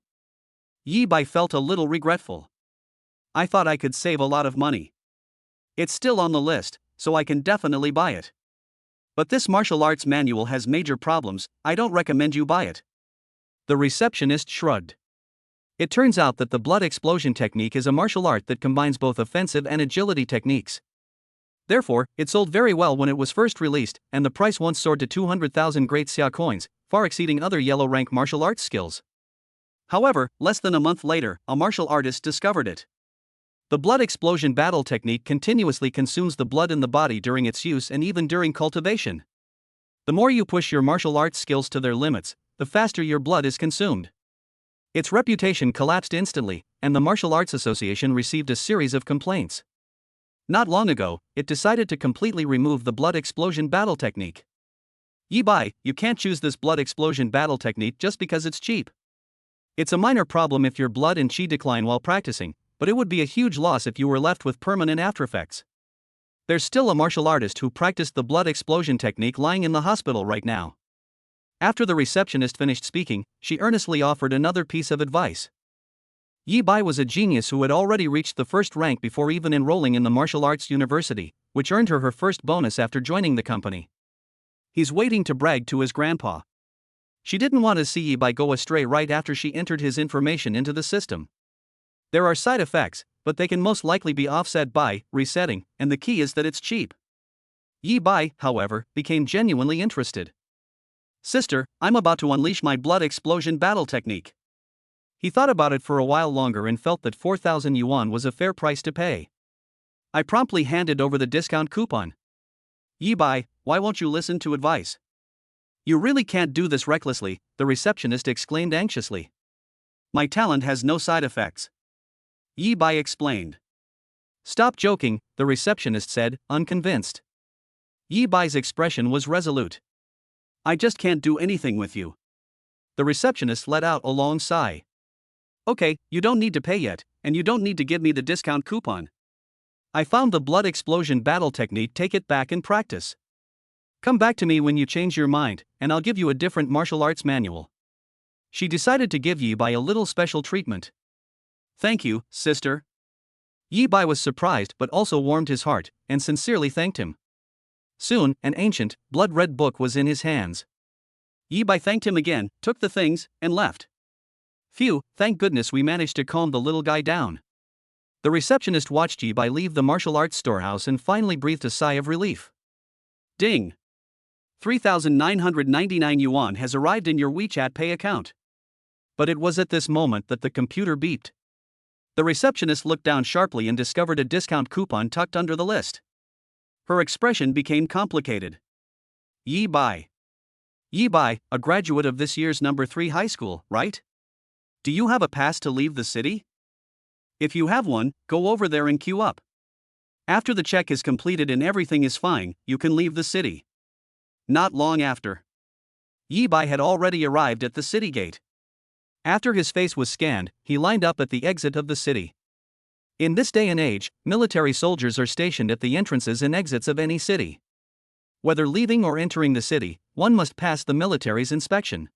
Speaker 1: Yi Bai felt a little regretful. I thought I could save a lot of money. It's still on the list, so I can definitely buy it. But this martial arts manual has major problems, I don't recommend you buy it. The receptionist shrugged. It turns out that the blood explosion technique is a martial art that combines both offensive and agility techniques. Therefore, it sold very well when it was first released, and the price once soared to 200,000 great xia coins, far exceeding other yellow rank martial arts skills. However, less than a month later, a martial artist discovered it. The blood explosion battle technique continuously consumes the blood in the body during its use and even during cultivation. The more you push your martial arts skills to their limits, the faster your blood is consumed. Its reputation collapsed instantly, and the Martial Arts Association received a series of complaints. Not long ago, it decided to completely remove the blood explosion battle technique. Yi Bai, you can't choose this blood explosion battle technique just because it's cheap. It's a minor problem if your blood and chi decline while practicing, but it would be a huge loss if you were left with permanent aftereffects. There's still a martial artist who practiced the blood explosion technique lying in the hospital right now. After the receptionist finished speaking, she earnestly offered another piece of advice. Yi Bai was a genius who had already reached the first rank before even enrolling in the martial arts university, which earned her first bonus after joining the company. He's waiting to brag to his grandpa. She didn't want to see Yi Bai go astray right after she entered his information into the system. There are side effects, but they can most likely be offset by resetting, and the key is that it's cheap. Yi Bai, however, became genuinely interested. Sister, I'm about to unleash my blood explosion battle technique. He thought about it for a while longer and felt that 4,000 yuan was a fair price to pay. I promptly handed over the discount coupon. Yi Bai, why won't you listen to advice? You really can't do this recklessly, the receptionist exclaimed anxiously. My talent has no side effects. Yi Bai explained. Stop joking, the receptionist said, unconvinced. Yi Bai's expression was resolute. I just can't do anything with you. The receptionist let out a long sigh. Okay, you don't need to pay yet, and you don't need to give me the discount coupon. I found the blood explosion battle technique, take it back and practice. Come back to me when you change your mind, and I'll give you a different martial arts manual. She decided to give Yi Bai a little special treatment. Thank you, sister. Yi Bai was surprised but also warmed his heart, and sincerely thanked him. Soon, an ancient, blood-red book was in his hands. Yi Bai thanked him again, took the things, and left. Phew, thank goodness we managed to calm the little guy down. The receptionist watched Yi Bai leave the martial arts storehouse and finally breathed a sigh of relief. Ding! 3,999 yuan has arrived in your WeChat Pay account. But it was at this moment that the computer beeped. The receptionist looked down sharply and discovered a discount coupon tucked under the list. Her expression became complicated. Yi Bai. Yi Bai, a graduate of this year's number 3 high school, right? Do you have a pass to leave the city? If you have one, go over there and queue up. After the check is completed and everything is fine, you can leave the city. Not long after. Yi Bai had already arrived at the city gate. After his face was scanned, he lined up at the exit of the city. In this day and age, military soldiers are stationed at the entrances and exits of any city. Whether leaving or entering the city, one must pass the military's inspection.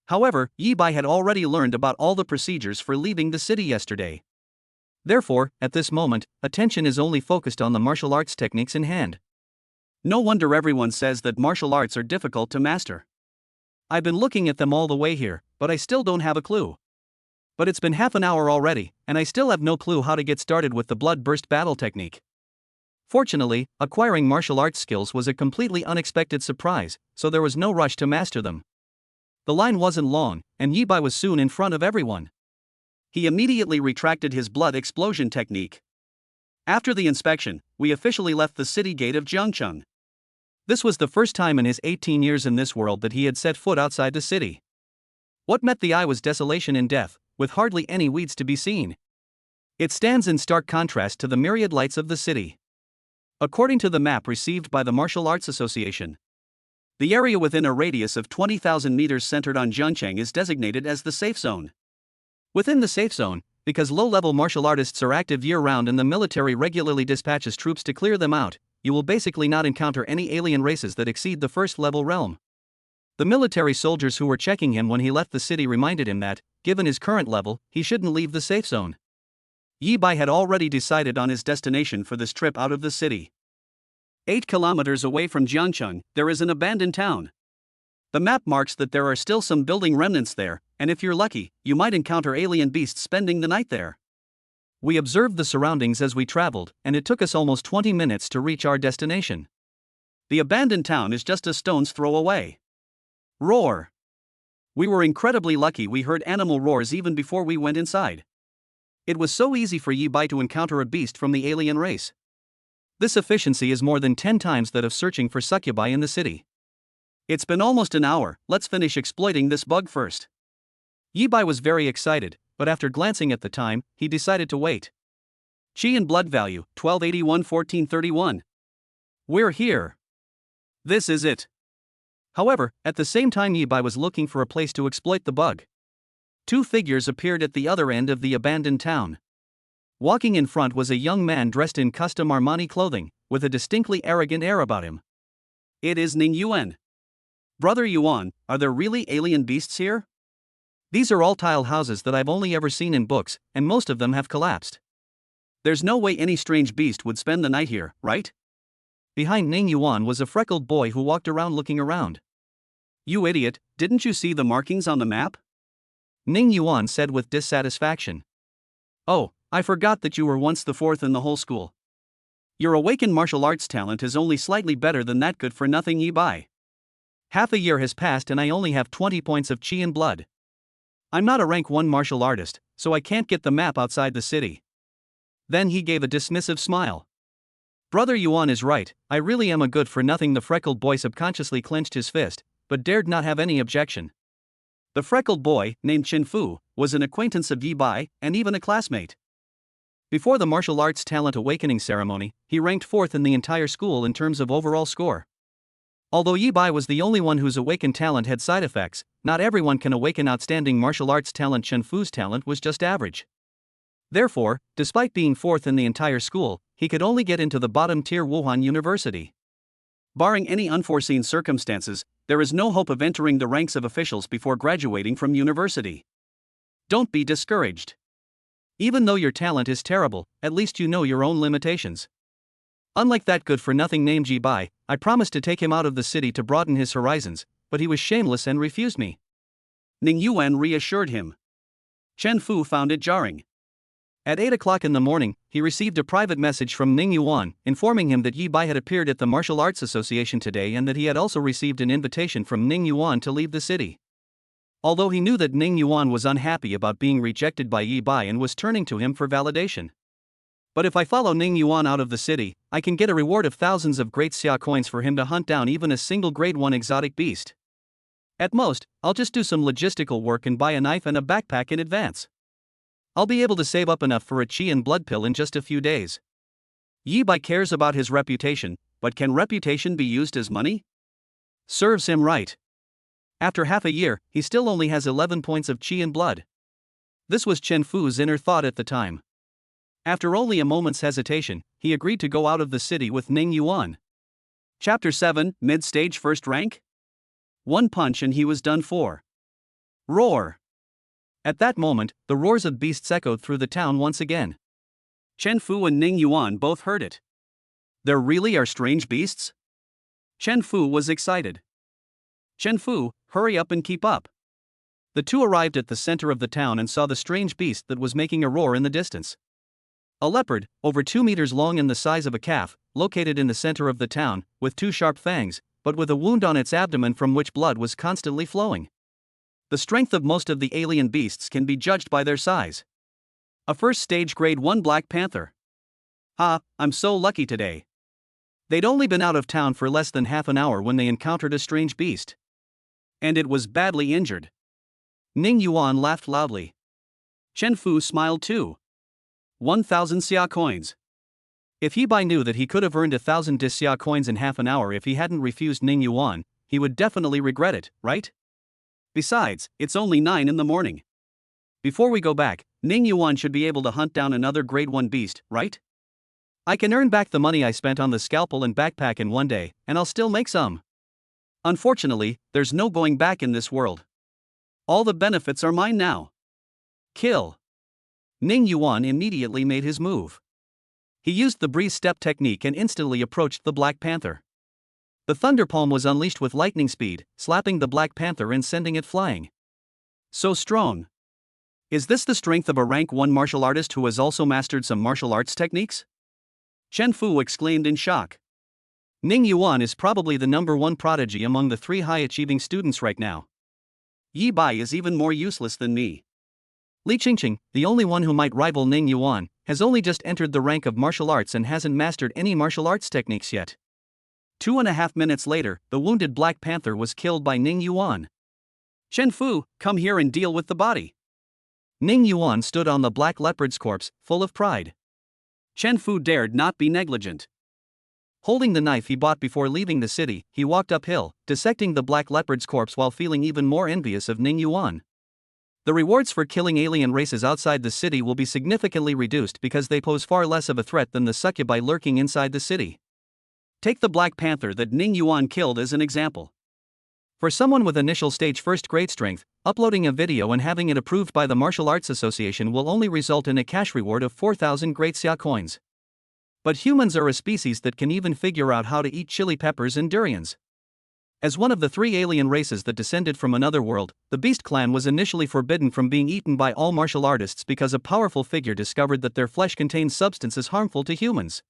Speaker 1: However, Yi Bai had already learned about all the procedures for leaving the city yesterday. Therefore, at this moment, attention is only focused on the martial arts techniques in hand. No wonder everyone says that martial arts are difficult to master. I've been looking at them all the way here, but I still don't have a clue. But it's been half an hour already, and I still have no clue how to get started with the blood burst battle technique. Fortunately, acquiring martial arts skills was a completely unexpected surprise, so there was no rush to master them. The line wasn't long, and Yi Bai was soon in front of everyone. He immediately retracted his blood explosion technique. After the inspection, we officially left the city gate of Jiangcheng. This was the first time in his 18 years in this world that he had set foot outside the city. What met the eye was desolation and death, with hardly any weeds to be seen. It stands in stark contrast to the myriad lights of the city. According to the map received by the Martial Arts Association, the area within a radius of 20,000 meters centered on Jiangcheng is designated as the safe zone. Within the safe zone, because low-level martial artists are active year-round and the military regularly dispatches troops to clear them out, you will basically not encounter any alien races that exceed the first-level realm. The military soldiers who were checking him when he left the city reminded him that, given his current level, he shouldn't leave the safe zone. Yi Bai had already decided on his destination for this trip out of the city. 8 kilometers away from Jiangcheng, there is an abandoned town. The map marks that there are still some building remnants there, and if you're lucky, you might encounter alien beasts spending the night there. We observed the surroundings as we traveled, and it took us almost 20 minutes to reach our destination. The abandoned town is just a stone's throw away. Roar! We were incredibly lucky we heard animal roars even before we went inside. It was so easy for Yi Bai to encounter a beast from the alien race. This efficiency is more than 10 times that of searching for succubi in the city. It's been almost an hour, let's finish exploiting this bug first. Yi Bai was very excited, but after glancing at the time, he decided to wait. Qi and blood value, 1281-1431. We're here. This is it. However, at the same time Yi Bai was looking for a place to exploit the bug. 2 figures appeared at the other end of the abandoned town. Walking in front was a young man dressed in custom Armani clothing, with a distinctly arrogant air about him. It is Ning Yuan. Brother Yuan, are there really alien beasts here? These are all tile houses that I've only ever seen in books, and most of them have collapsed. There's no way any strange beast would spend the night here, right? Behind Ning Yuan was a freckled boy who walked around looking around. You idiot, didn't you see the markings on the map? Ning Yuan said with dissatisfaction. Oh, I forgot that you were once the 4th in the whole school. Your awakened martial arts talent is only slightly better than that good-for-nothing Yi Bai. Half a year has passed and I only have 20 points of Qi and blood. I'm not a rank 1 martial artist, so I can't get the map outside the city. Then he gave a dismissive smile. Brother Yuan is right, I really am a good-for-nothing. The freckled boy subconsciously clenched his fist, but dared not have any objection. The freckled boy, named Chen Fu, was an acquaintance of Yi Bai, and even a classmate. Before the martial arts talent awakening ceremony, he ranked 4th in the entire school in terms of overall score. Although Yi Bai was the only one whose awakened talent had side effects, not everyone can awaken outstanding martial arts talent. Chen Fu's talent was just average. Therefore, despite being 4th in the entire school, he could only get into the bottom-tier Wuhan University. Barring any unforeseen circumstances, there is no hope of entering the ranks of officials before graduating from university. Don't be discouraged. Even though your talent is terrible, at least you know your own limitations. Unlike that good-for-nothing named Yi Bai, I promised to take him out of the city to broaden his horizons, but he was shameless and refused me. Ning Yuan reassured him. Chen Fu found it jarring. At 8 o'clock in the morning, he received a private message from Ning Yuan, informing him that Yi Bai had appeared at the Martial Arts Association today and that he had also received an invitation from Ning Yuan to leave the city. Although he knew that Ning Yuan was unhappy about being rejected by Yi Bai and was turning to him for validation. But if I follow Ning Yuan out of the city, I can get a reward of thousands of great xia coins for him to hunt down even a single grade 1 exotic beast. At most, I'll just do some logistical work and buy a knife and a backpack in advance. I'll be able to save up enough for a Qi and blood pill in just a few days. Yi Bai cares about his reputation, but can reputation be used as money? Serves him right. After half a year, he still only has 11 points of Qi and blood. This was Chen Fu's inner thought at the time. After only a moment's hesitation, he agreed to go out of the city with Ning Yuan. Chapter 7, Mid-Stage First Rank? One punch and he was done for. Roar! At that moment, the roars of beasts echoed through the town once again. Chen Fu and Ning Yuan both heard it. There really are strange beasts? Chen Fu was excited. Chen Fu, hurry up and keep up. The two arrived at the center of the town and saw the strange beast that was making a roar in the distance. A leopard, over 2 meters long and the size of a calf, located in the center of the town, with 2 sharp fangs, but with a wound on its abdomen from which blood was constantly flowing. The strength of most of the alien beasts can be judged by their size. A first stage grade 1 black panther. Ha, I'm so lucky today. They'd only been out of town for less than half an hour when they encountered a strange beast. And it was badly injured. Ning Yuan laughed loudly. Chen Fu smiled too. 1,000 xia coins. If He Bai knew that he could have earned 1,000 xia coins in half an hour if he hadn't refused Ning Yuan, he would definitely regret it, right? Besides, it's only 9 in the morning. Before we go back, Ning Yuan should be able to hunt down another grade 1 beast, right? I can earn back the money I spent on the scalpel and backpack in one day, and I'll still make some. Unfortunately, there's no going back in this world. All the benefits are mine now. Kill. Ning Yuan immediately made his move. He used the breeze step technique and instantly approached the Black Panther. The Thunder Palm was unleashed with lightning speed, slapping the Black Panther and sending it flying. So strong. Is this the strength of a rank 1 martial artist who has also mastered some martial arts techniques? Chen Fu exclaimed in shock. Ning Yuan is probably the #1 prodigy among the 3 high-achieving students right now. Yi Bai is even more useless than me. Li Qingqing, the only one who might rival Ning Yuan, has only just entered the rank of martial arts and hasn't mastered any martial arts techniques yet. 2.5 minutes later, the wounded Black Panther was killed by Ning Yuan. Chen Fu, come here and deal with the body. Ning Yuan stood on the black leopard's corpse, full of pride. Chen Fu dared not be negligent. Holding the knife he bought before leaving the city, he walked uphill, dissecting the black leopard's corpse while feeling even more envious of Ning Yuan. The rewards for killing alien races outside the city will be significantly reduced because they pose far less of a threat than the succubi lurking inside the city. Take the Black Panther that Ning Yuan killed as an example. For someone with initial stage 1st grade strength, uploading a video and having it approved by the Martial Arts Association will only result in a cash reward of 4,000 great xia coins. But humans are a species that can even figure out how to eat chili peppers and durians. As one of the 3 alien races that descended from another world, the Beast Clan was initially forbidden from being eaten by all martial artists because a powerful figure discovered that their flesh contains substances harmful to humans.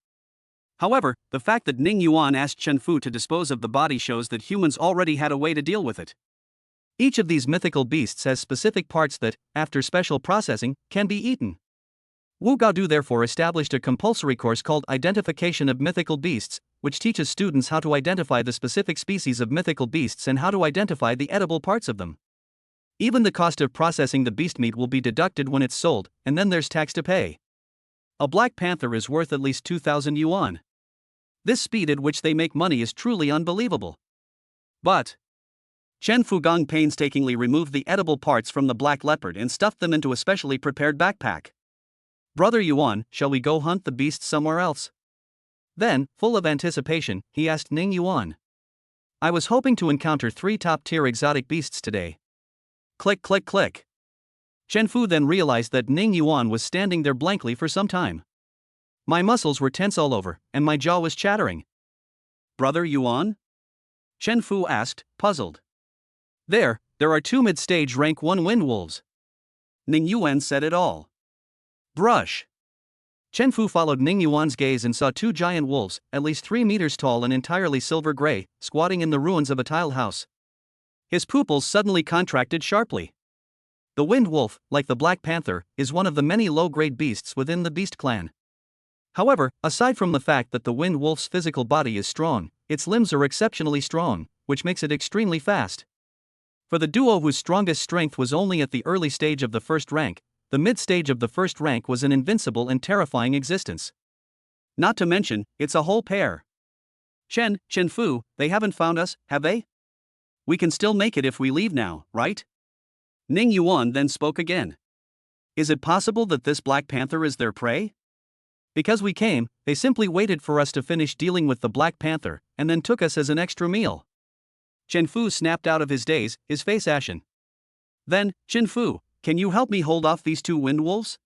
Speaker 1: However, the fact that Ning Yuan asked Chen Fu to dispose of the body shows that humans already had a way to deal with it. Each of these mythical beasts has specific parts that, after special processing, can be eaten. Wu Gaodu therefore established a compulsory course called Identification of Mythical Beasts, which teaches students how to identify the specific species of mythical beasts and how to identify the edible parts of them. Even the cost of processing the beast meat will be deducted when it's sold, and then there's tax to pay. A Black Panther is worth at least 2,000 yuan. This speed at which they make money is truly unbelievable. But Chen Fugong painstakingly removed the edible parts from the black leopard and stuffed them into a specially prepared backpack. Brother Yuan, shall we go hunt the beast somewhere else? Then, full of anticipation, he asked Ning Yuan. I was hoping to encounter 3 top-tier exotic beasts today. Click click click. Chen Fu then realized that Ning Yuan was standing there blankly for some time. My muscles were tense all over, and my jaw was chattering. Brother Yuan? Chen Fu asked, puzzled. There are 2 mid-stage rank 1 wind wolves. Ning Yuan said it all. Brush. Chen Fu followed Ning Yuan's gaze and saw 2 giant wolves, at least 3 meters tall and entirely silver gray, squatting in the ruins of a tiled house. His pupils suddenly contracted sharply. The wind wolf, like the Black Panther, is one of the many low-grade beasts within the Beast Clan. However, aside from the fact that the wind wolf's physical body is strong, its limbs are exceptionally strong, which makes it extremely fast. For the duo whose strongest strength was only at the early stage of the 1st rank, the mid-stage of the 1st rank was an invincible and terrifying existence. Not to mention, it's a whole pair. Chen Fu, they haven't found us, have they? We can still make it if we leave now, right? Ning Yuan then spoke again. Is it possible that this Black Panther is their prey? Because we came, they simply waited for us to finish dealing with the Black Panther, and then took us as an extra meal. Chen Fu snapped out of his daze, his face ashen. Then, Chen Fu, can you help me hold off these two wind wolves?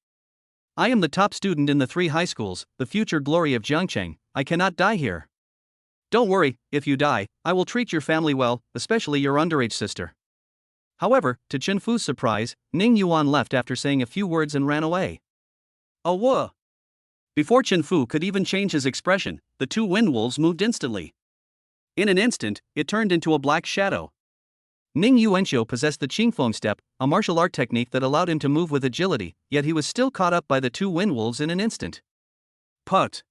Speaker 1: I am the top student in the 3 high schools, the future glory of Jiangcheng. I cannot die here. Don't worry, if you die, I will treat your family well, especially your underage sister. However, to Chen Fu's surprise, Ning Yuan left after saying a few words and ran away. Oh, whoa! Before Chen Fu could even change his expression, the two wind wolves moved instantly. In an instant, it turned into a black shadow. Ning Yuanxiu possessed the Qingfeng step, a martial art technique that allowed him to move with agility, yet he was still caught up by the two wind wolves in an instant. Put!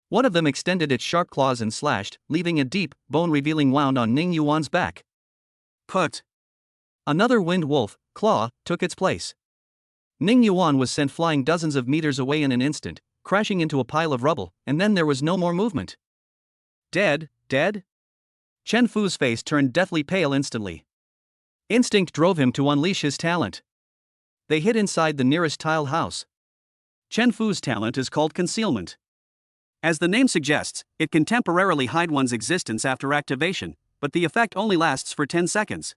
Speaker 1: One of them extended its sharp claws and slashed, leaving a deep, bone-revealing wound on Ning Yuan's back. Put! Another wind wolf, Claw, took its place. Ning Yuan was sent flying dozens of meters away in an instant, crashing into a pile of rubble, and then there was no more movement. Dead? Chen Fu's face turned deathly pale instantly. Instinct drove him to unleash his talent. They hid inside the nearest tile house. Chen Fu's talent is called concealment. As the name suggests, it can temporarily hide one's existence after activation, but the effect only lasts for 10 seconds.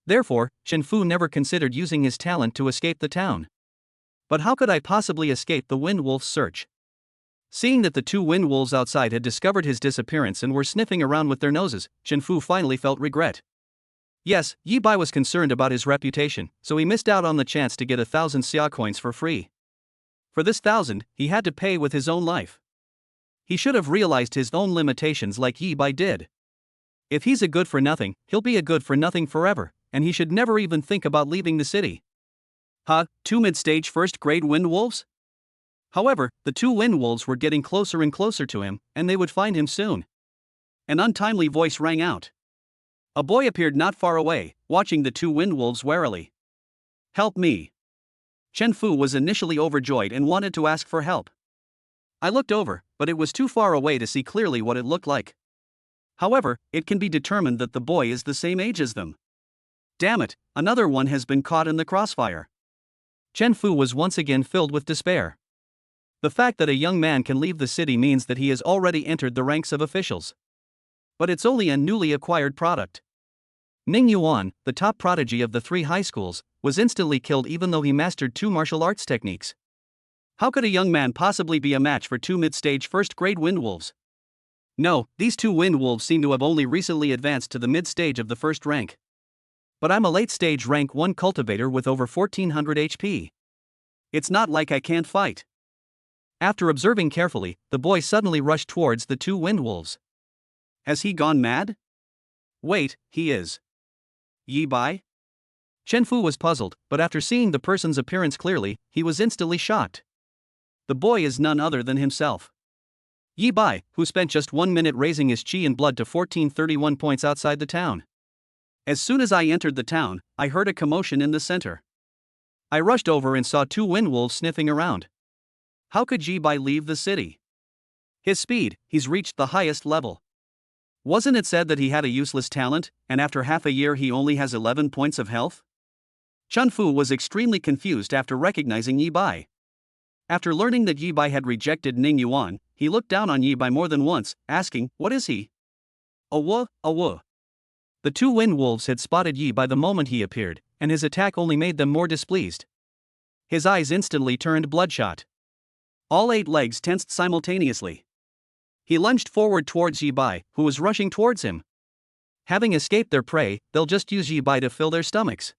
Speaker 1: Therefore, Chen Fu never considered using his talent to escape the town. But how could I possibly escape the wind wolf's search? Seeing that the two wind wolves outside had discovered his disappearance and were sniffing around with their noses, Chen Fu finally felt regret. Yes, Yi Bai was concerned about his reputation, so he missed out on the chance to get 1,000 xia coins for free. For this 1,000, he had to pay with his own life. He should have realized his own limitations like Yi Bai did. If he's a good for nothing, he'll be a good for nothing forever, and he should never even think about leaving the city. Two mid-stage first-grade wind wolves? However, the two wind wolves were getting closer and closer to him, and they would find him soon. An untimely voice rang out. A boy appeared not far away, watching the two wind wolves warily. Help me! Chen Fu was initially overjoyed and wanted to ask for help. I looked over, but it was too far away to see clearly what it looked like. However, it can be determined that the boy is the same age as them. Damn it, another one has been caught in the crossfire. Chen Fu was once again filled with despair. The fact that a young man can leave the city means that he has already entered the ranks of officials. But it's only a newly acquired product. Ning Yuan, the top prodigy of the 3 high schools, was instantly killed even though he mastered 2 martial arts techniques. How could a young man possibly be a match for 2 mid-stage first-grade wind wolves? No, these 2 wind wolves seem to have only recently advanced to the mid-stage of the first rank. But I'm a late-stage rank 1 cultivator with over 1400 HP. It's not like I can't fight. After observing carefully, the boy suddenly rushed towards the 2 wind wolves. Has he gone mad? Wait, he is. Yi Bai? Chen Fu was puzzled, but after seeing the person's appearance clearly, he was instantly shocked. The boy is none other than himself. Yi Bai, who spent just 1 minute raising his chi and blood to 1431 points outside the town. As soon as I entered the town, I heard a commotion in the center. I rushed over and saw 2 wind wolves sniffing around. How could Yi Bai leave the city? His speed, he's reached the highest level. Wasn't it said that he had a useless talent, and after half a year he only has 11 points of health? Chen Fu was extremely confused after recognizing Yi Bai. After learning that Yi Bai had rejected Ning Yuan, he looked down on Yi Bai more than once, asking, "What is he?" Awu. The 2 wind wolves had spotted Yi Bai the moment he appeared, and his attack only made them more displeased. His eyes instantly turned bloodshot. All 8 legs tensed simultaneously. He lunged forward towards Yi Bai, who was rushing towards him. Having escaped their prey, they'll just use Yi Bai to fill their stomachs.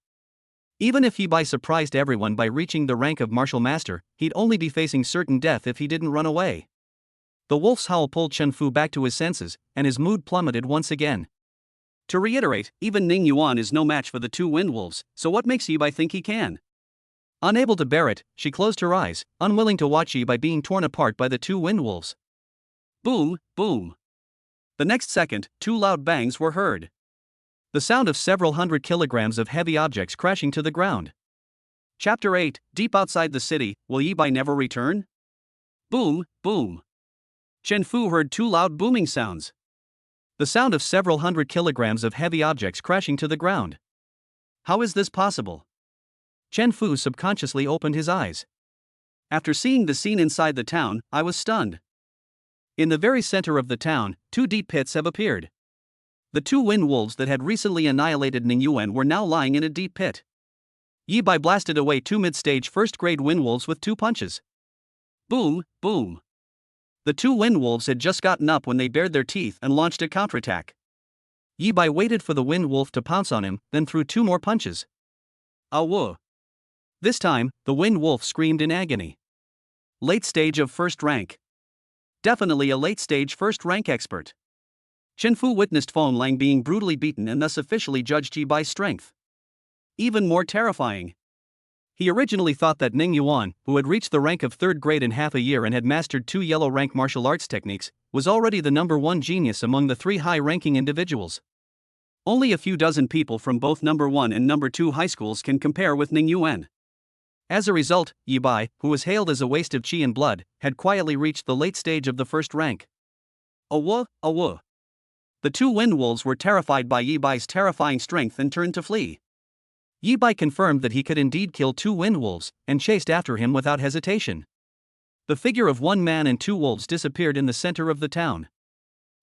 Speaker 1: Even if Yi Bai surprised everyone by reaching the rank of martial master, he'd only be facing certain death if he didn't run away. The wolf's howl pulled Chen Fu back to his senses, and his mood plummeted once again. To reiterate, even Ning Yuan is no match for the 2 wind wolves, so what makes Yi Bai think he can? Unable to bear it, she closed her eyes, unwilling to watch Yi Bai being torn apart by the 2 wind wolves. Boom, boom. The next second, 2 loud bangs were heard. The sound of several hundred kilograms of heavy objects crashing to the ground. Chapter 8, Deep outside the city, will Yi Bai never return? Boom, boom. Chen Fu heard 2 loud booming sounds. The sound of several hundred kilograms of heavy objects crashing to the ground. How is this possible? Chen Fu subconsciously opened his eyes. After seeing the scene inside the town, I was stunned. In the very center of the town, 2 deep pits have appeared. The 2 wind wolves that had recently annihilated Ning Yuan were now lying in a deep pit. Yi Bai blasted away two mid-stage first-grade wind wolves with two punches. Boom, boom. The two wind wolves had just gotten up when they bared their teeth and launched a counterattack. Yi Bai waited for the wind wolf to pounce on him, then threw two more punches. Whoa. This time, the wind wolf screamed in agony. Late stage of first rank. Definitely a late stage first rank expert. Chen Fu witnessed Feng Lang being brutally beaten and thus officially judged Yi Bai's strength. Even more terrifying. He originally thought that Ning Yuan, who had reached the rank of 3rd grade in half a year and had mastered 2 yellow rank martial arts techniques, was already the number 1 genius among the 3 high-ranking individuals. Only a few dozen people from both number 1 and number 2 high schools can compare with Ning Yuan. As a result, Yi Bai, who was hailed as a waste of qi and blood, had quietly reached the late stage of the first rank. Awwa. The two wind wolves were terrified by Yi Bai's terrifying strength and turned to flee. Yi Bai confirmed that he could indeed kill 2 wind wolves, and chased after him without hesitation. The figure of 1 man and 2 wolves disappeared in the center of the town.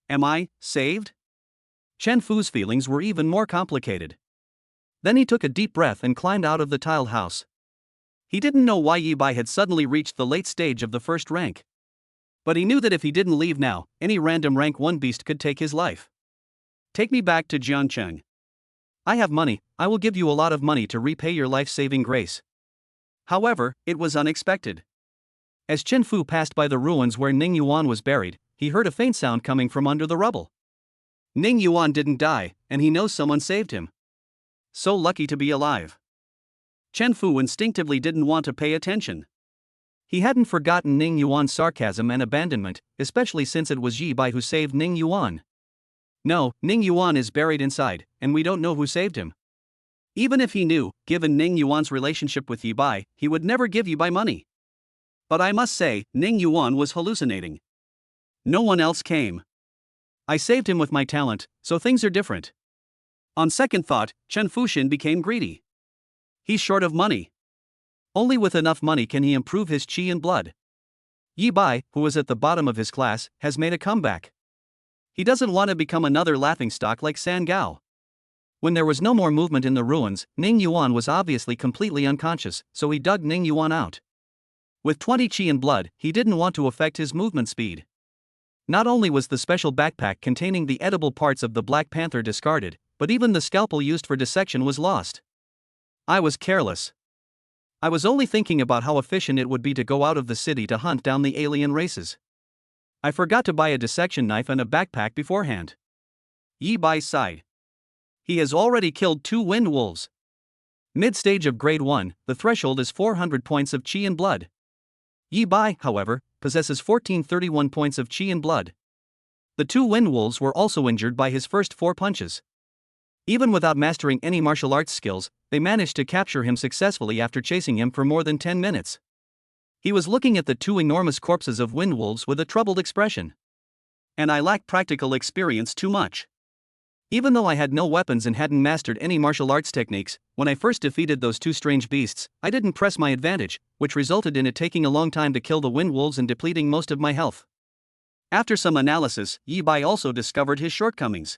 Speaker 1: Am I saved? Chen Fu's feelings were even more complicated. Then he took a deep breath and climbed out of the tiled house. He didn't know why Yi Bai had suddenly reached the late stage of the first rank. But he knew that if he didn't leave now, any random rank 1 beast could take his life. Take me back to Jiangcheng. I have money, I will give you a lot of money to repay your life-saving grace. However, it was unexpected. As Chen Fu passed by the ruins where Ning Yuan was buried, he heard a faint sound coming from under the rubble. Ning Yuan didn't die, and he knows someone saved him. So lucky to be alive. Chen Fu instinctively didn't want to pay attention. He hadn't forgotten Ning Yuan's sarcasm and abandonment, especially since it was Yi Bai who saved Ning Yuan. No, Ning Yuan is buried inside, and we don't know who saved him. Even if he knew, given Ning Yuan's relationship with Yi Bai, he would never give Yi Bai money. But I must say, Ning Yuan was hallucinating. No one else came. I saved him with my talent, so things are different. On second thought, Chen Fuxin became greedy. He's short of money. Only with enough money can he improve his qi and blood. Yi Bai, who was at the bottom of his class, has made a comeback. He doesn't want to become another laughingstock like San Gao. When there was no more movement in the ruins, Ning Yuan was obviously completely unconscious, so he dug Ning Yuan out. With 20 qi and blood, he didn't want to affect his movement speed. Not only was the special backpack containing the edible parts of the Black Panther discarded, but even the scalpel used for dissection was lost. I was careless. I was only thinking about how efficient it would be to go out of the city to hunt down the alien races. I forgot to buy a dissection knife and a backpack beforehand. Yi Bai sighed. He has already killed 2 wind wolves. Mid-stage of grade 1, the threshold is 400 points of qi and blood. Yi Bai, however, possesses 1431 points of qi and blood. The 2 wind wolves were also injured by his first 4 punches. Even without mastering any martial arts skills, they managed to capture him successfully after chasing him for more than 10 minutes. He was looking at the 2 enormous corpses of wind wolves with a troubled expression. And I lack practical experience too much. Even though I had no weapons and hadn't mastered any martial arts techniques, when I first defeated those 2 strange beasts, I didn't press my advantage, which resulted in it taking a long time to kill the wind wolves and depleting most of my health. After some analysis, Yi Bai also discovered his shortcomings.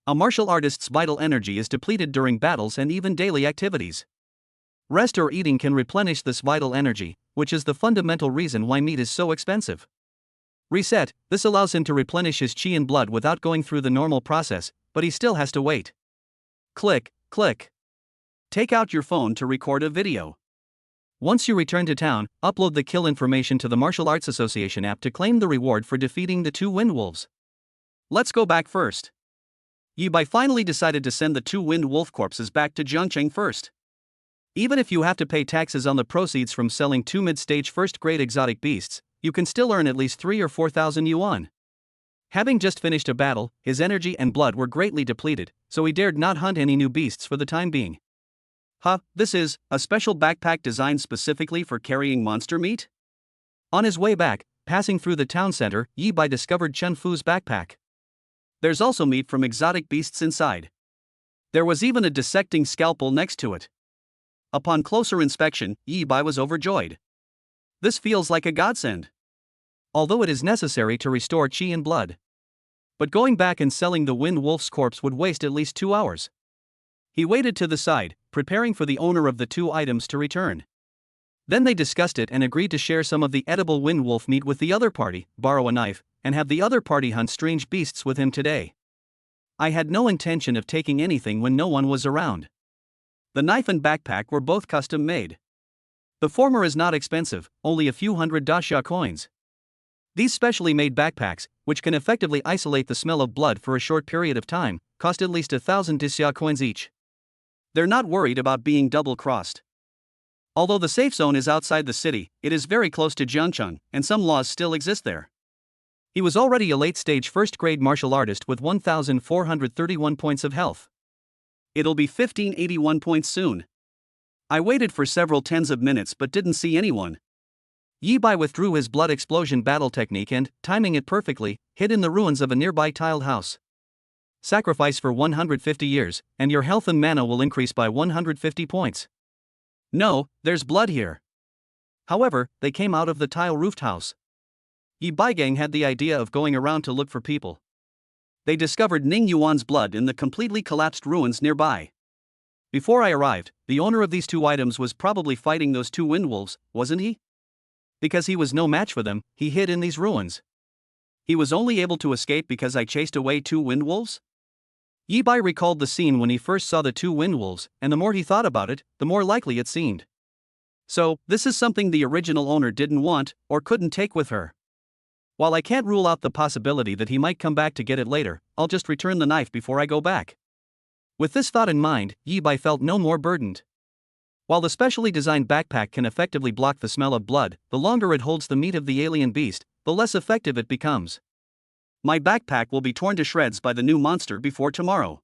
Speaker 1: A martial artist's vital energy is depleted during battles and even daily activities. Rest or eating can replenish this vital energy, which is the fundamental reason why meat is so expensive. Reset, this allows him to replenish his qi and blood without going through the normal process, but he still has to wait. Click. Take out your phone to record a video. Once you return to town, upload the kill information to the Martial Arts Association app to claim the reward for defeating the 2 wind wolves. Let's go back first. Yi Bai finally decided to send the 2 wind wolf corpses back to Jiangcheng first. Even if you have to pay taxes on the proceeds from selling 2 mid-stage first-grade exotic beasts, you can still earn at least 3 or 4,000 yuan. Having just finished a battle, his energy and blood were greatly depleted, so he dared not hunt any new beasts for the time being. This is a special backpack designed specifically for carrying monster meat? On his way back, passing through the town center, Yi Bai discovered Chen Fu's backpack. There's also meat from exotic beasts inside. There was even a dissecting scalpel next to it. Upon closer inspection, Yi Bai was overjoyed. This feels like a godsend. Although it is necessary to restore qi and blood. But going back and selling the wind wolf's corpse would waste at least 2 hours. He waited to the side, preparing for the owner of the two items to return. Then they discussed it and agreed to share some of the edible wind wolf meat with the other party, borrow a knife, and have the other party hunt strange beasts with him today. I had no intention of taking anything when no one was around. The knife and backpack were both custom made. The former is not expensive, only a few hundred dasha coins. These specially made backpacks, which can effectively isolate the smell of blood for a short period of time, cost at least 1,000 dasha coins each. They're not worried about being double-crossed. Although the safe zone is outside the city, it is very close to Jiangcheng, and some laws still exist there. He was already a late-stage first-grade martial artist with 1,431 points of health. It'll be 1,581 points soon. I waited for several tens of minutes but didn't see anyone. Yi Bai withdrew his blood explosion battle technique and, timing it perfectly, hid in the ruins of a nearby tiled house. Sacrifice for 150 years, and your health and mana will increase by 150 points. No, there's blood here. However, they came out of the tile-roofed house. Yi Baigang had the idea of going around to look for people. They discovered Ning Yuan's blood in the completely collapsed ruins nearby. Before I arrived, the owner of these two items was probably fighting those two wind wolves, wasn't he? Because he was no match for them, he hid in these ruins. He was only able to escape because I chased away two wind wolves? Yi Bai recalled the scene when he first saw the two wind wolves, and the more he thought about it, the more likely it seemed. So, this is something the original owner didn't want, or couldn't take with her. While I can't rule out the possibility that he might come back to get it later, I'll just return the knife before I go back. With this thought in mind, Yi Bai felt no more burdened. While the specially designed backpack can effectively block the smell of blood, the longer it holds the meat of the alien beast, the less effective it becomes. My backpack will be torn to shreds by the new monster before tomorrow.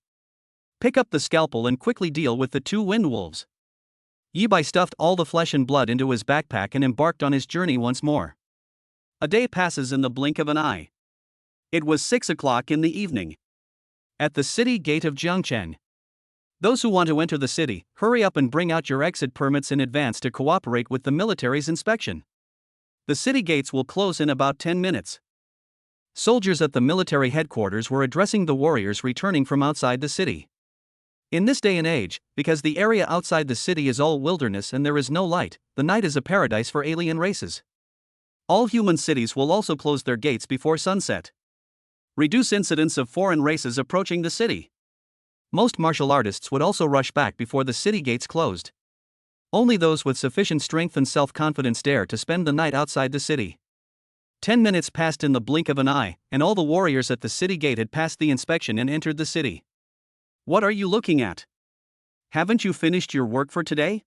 Speaker 1: Pick up the scalpel and quickly deal with the two wind wolves. Yi Bai stuffed all the flesh and blood into his backpack and embarked on his journey once more. A day passes in the blink of an eye. It was 6 o'clock in the evening. At the city gate of Jiangcheng. Those who want to enter the city, hurry up and bring out your exit permits in advance to cooperate with the military's inspection. The city gates will close in about 10 minutes. Soldiers at the military headquarters were addressing the warriors returning from outside the city. In this day and age, because the area outside the city is all wilderness and there is no light, the night is a paradise for alien races. All human cities will also close their gates before sunset. Reduce incidents of foreign races approaching the city. Most martial artists would also rush back before the city gates closed. Only those with sufficient strength and self-confidence dare to spend the night outside the city. 10 minutes passed in the blink of an eye, and all the warriors at the city gate had passed the inspection and entered the city. What are you looking at? Haven't you finished your work for today?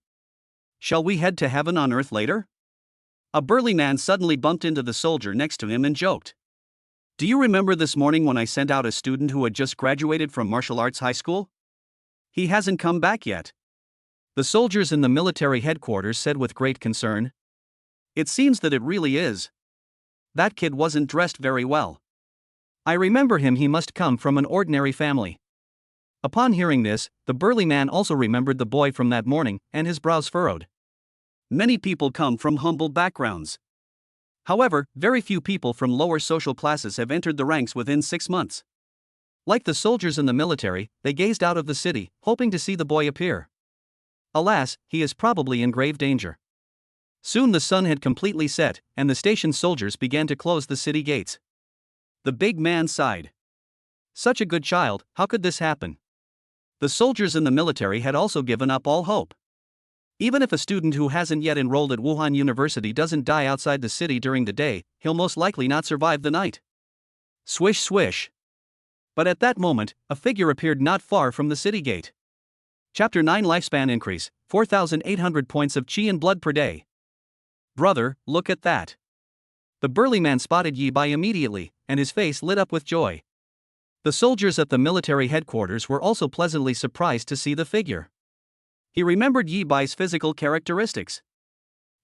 Speaker 1: Shall we head to heaven on earth later? A burly man suddenly bumped into the soldier next to him and joked. Do you remember this morning when I sent out a student who had just graduated from martial arts high school? He hasn't come back yet. The soldiers in the military headquarters said with great concern. It seems that it really is. That kid wasn't dressed very well. I remember him, he must come from an ordinary family. Upon hearing this, the burly man also remembered the boy from that morning, and his brows furrowed. Many people come from humble backgrounds. However, very few people from lower social classes have entered the ranks within 6 months. Like the soldiers in the military, they gazed out of the city, hoping to see the boy appear. Alas, he is probably in grave danger. Soon the sun had completely set, and the station soldiers began to close the city gates. The big man sighed. Such a good child, how could this happen? The soldiers in the military had also given up all hope. Even if a student who hasn't yet enrolled at Wuhan University doesn't die outside the city during the day, he'll most likely not survive the night. Swish swish. But at that moment, a figure appeared not far from the city gate. Chapter 9 Lifespan Increase, 4,800 points of chi and blood per day. Brother, look at that. The burly man spotted Yi Bai immediately, and his face lit up with joy. The soldiers at the military headquarters were also pleasantly surprised to see the figure. He remembered Yi Bai's physical characteristics.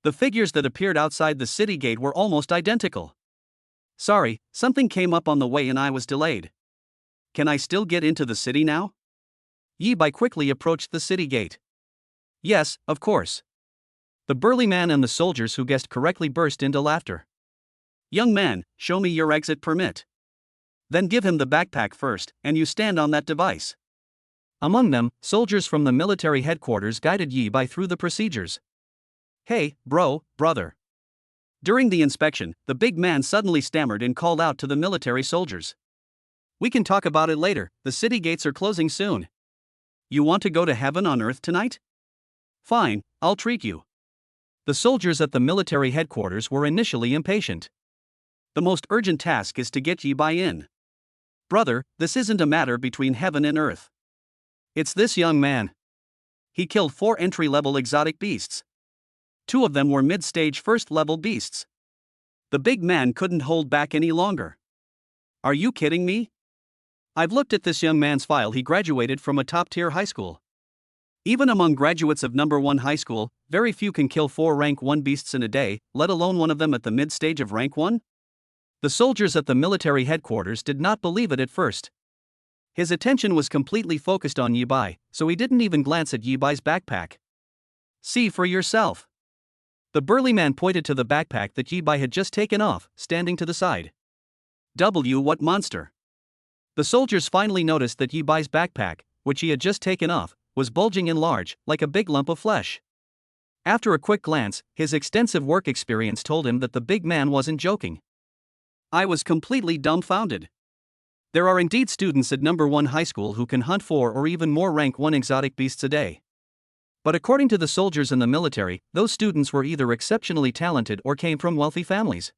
Speaker 1: The figures that appeared outside the city gate were almost identical. Sorry, something came up on the way and I was delayed. Can I still get into the city now? Yi Bai quickly approached the city gate. Yes, of course. The burly man and the soldiers who guessed correctly burst into laughter. Young man, show me your exit permit. Then give him the backpack first, and you stand on that device. Among them, soldiers from the military headquarters guided Yi Bai through the procedures. "Hey, brother." During the inspection, the big man suddenly stammered and called out to the military soldiers. "We can talk about it later, the city gates are closing soon. You want to go to heaven on earth tonight? Fine, I'll treat you." The soldiers at the military headquarters were initially impatient. The most urgent task is to get Yi Bai in. "Brother, this isn't a matter between heaven and earth. It's this young man. He killed 4 entry-level exotic beasts. 2 of them were mid-stage first-level beasts." The big man couldn't hold back any longer. "Are you kidding me? I've looked at this young man's file. He graduated from a top-tier high school. Even among graduates of number 1 high school, very few can kill 4 rank 1 beasts in a day, let alone one of them at the mid-stage of rank 1? The soldiers at the military headquarters did not believe it at first. His attention was completely focused on Yi Bai, so he didn't even glance at Yi Bai's backpack. "See for yourself." The burly man pointed to the backpack that Yi Bai had just taken off, standing to the side. What monster! The soldiers finally noticed that Yi Bai's backpack, which he had just taken off, was bulging and large, like a big lump of flesh. After a quick glance, his extensive work experience told him that the big man wasn't joking. I was completely dumbfounded. There are indeed students at number 1 high school who can hunt 4 or even more rank 1 exotic beasts a day. But according to the soldiers in the military, those students were either exceptionally talented or came from wealthy families.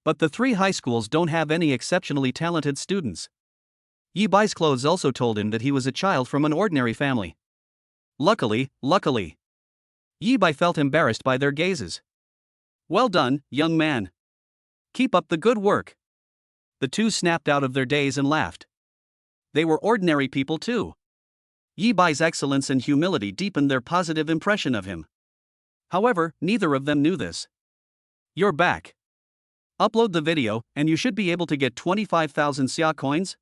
Speaker 1: But the 3 high schools don't have any exceptionally talented students. Yi Bai's clothes also told him that he was a child from an ordinary family. Luckily, Yi Bai felt embarrassed by their gazes. "Well done, young man. Keep up the good work." The two snapped out of their daze and laughed. They were ordinary people too. Yi Bai's excellence and humility deepened their positive impression of him. However, neither of them knew this. "You're back. Upload the video, and you should be able to get 25,000 xia coins.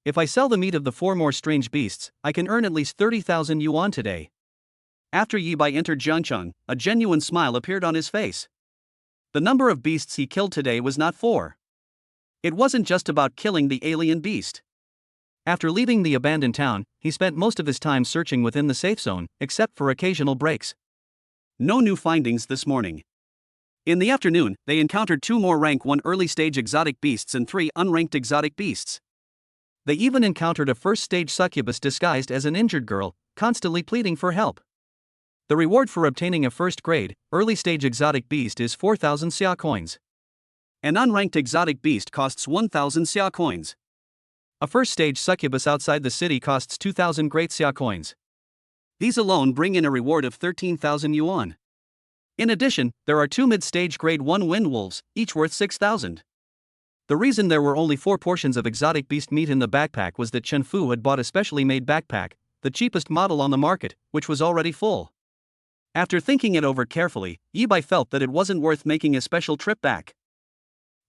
Speaker 1: If I sell the meat of the 4 more strange beasts, I can earn at least 30,000 yuan today." After Yi Bai entered Jiangcheng, a genuine smile appeared on his face. The number of beasts he killed today was not 4. It wasn't just about killing the alien beast. After leaving the abandoned town, he spent most of his time searching within the safe zone, except for occasional breaks. No new findings this morning. In the afternoon, they encountered 2 more rank 1 early-stage exotic beasts and 3 unranked exotic beasts. They even encountered a first-stage succubus disguised as an injured girl, constantly pleading for help. The reward for obtaining a first-grade, early-stage exotic beast is 4,000 xia coins. An unranked exotic beast costs 1,000 xia coins. A first-stage succubus outside the city costs 2,000 great xia coins. These alone bring in a reward of 13,000 yuan. In addition, there are 2 mid-stage grade 1 wind wolves, each worth 6,000. The reason there were only 4 portions of exotic beast meat in the backpack was that Chen Fu had bought a specially made backpack, the cheapest model on the market, which was already full. After thinking it over carefully, Yi Bai felt that it wasn't worth making a special trip back.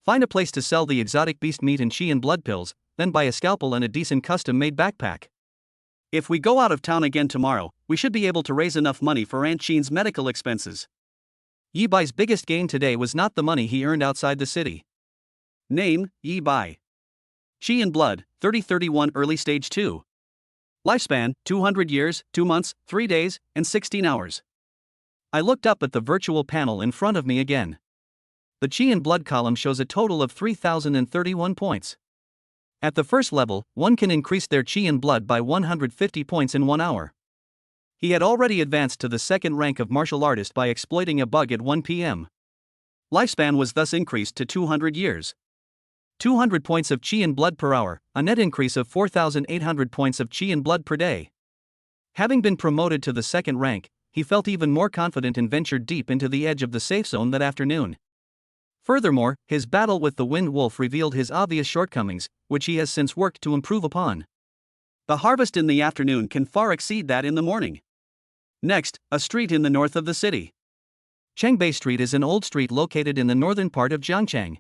Speaker 1: Find a place to sell the exotic beast meat and qi and blood pills, then buy a scalpel and a decent custom-made backpack. If we go out of town again tomorrow, we should be able to raise enough money for Aunt Qin's medical expenses. Yi Bai's biggest gain today was not the money he earned outside the city. Name, Yi Bai. Qi and blood, 3031 early stage 2. Lifespan, 200 years, 2 months, 3 days, and 16 hours. I looked up at the virtual panel in front of me again. The Qi and blood column shows a total of 3,031 points. At the first level, one can increase their Qi and blood by 150 points in 1 hour. He had already advanced to the 2nd rank of martial artist by exploiting a bug at 1 p.m. Lifespan was thus increased to 200 years. 200 points of Qi and blood per hour, a net increase of 4,800 points of Qi and blood per day. Having been promoted to the 2nd rank, he felt even more confident and ventured deep into the edge of the safe zone that afternoon. Furthermore, his battle with the Wind Wolf revealed his obvious shortcomings, which he has since worked to improve upon. The harvest in the afternoon can far exceed that in the morning. Next, a street in the north of the city. Chengbei Street is an old street located in the northern part of Jiangcheng.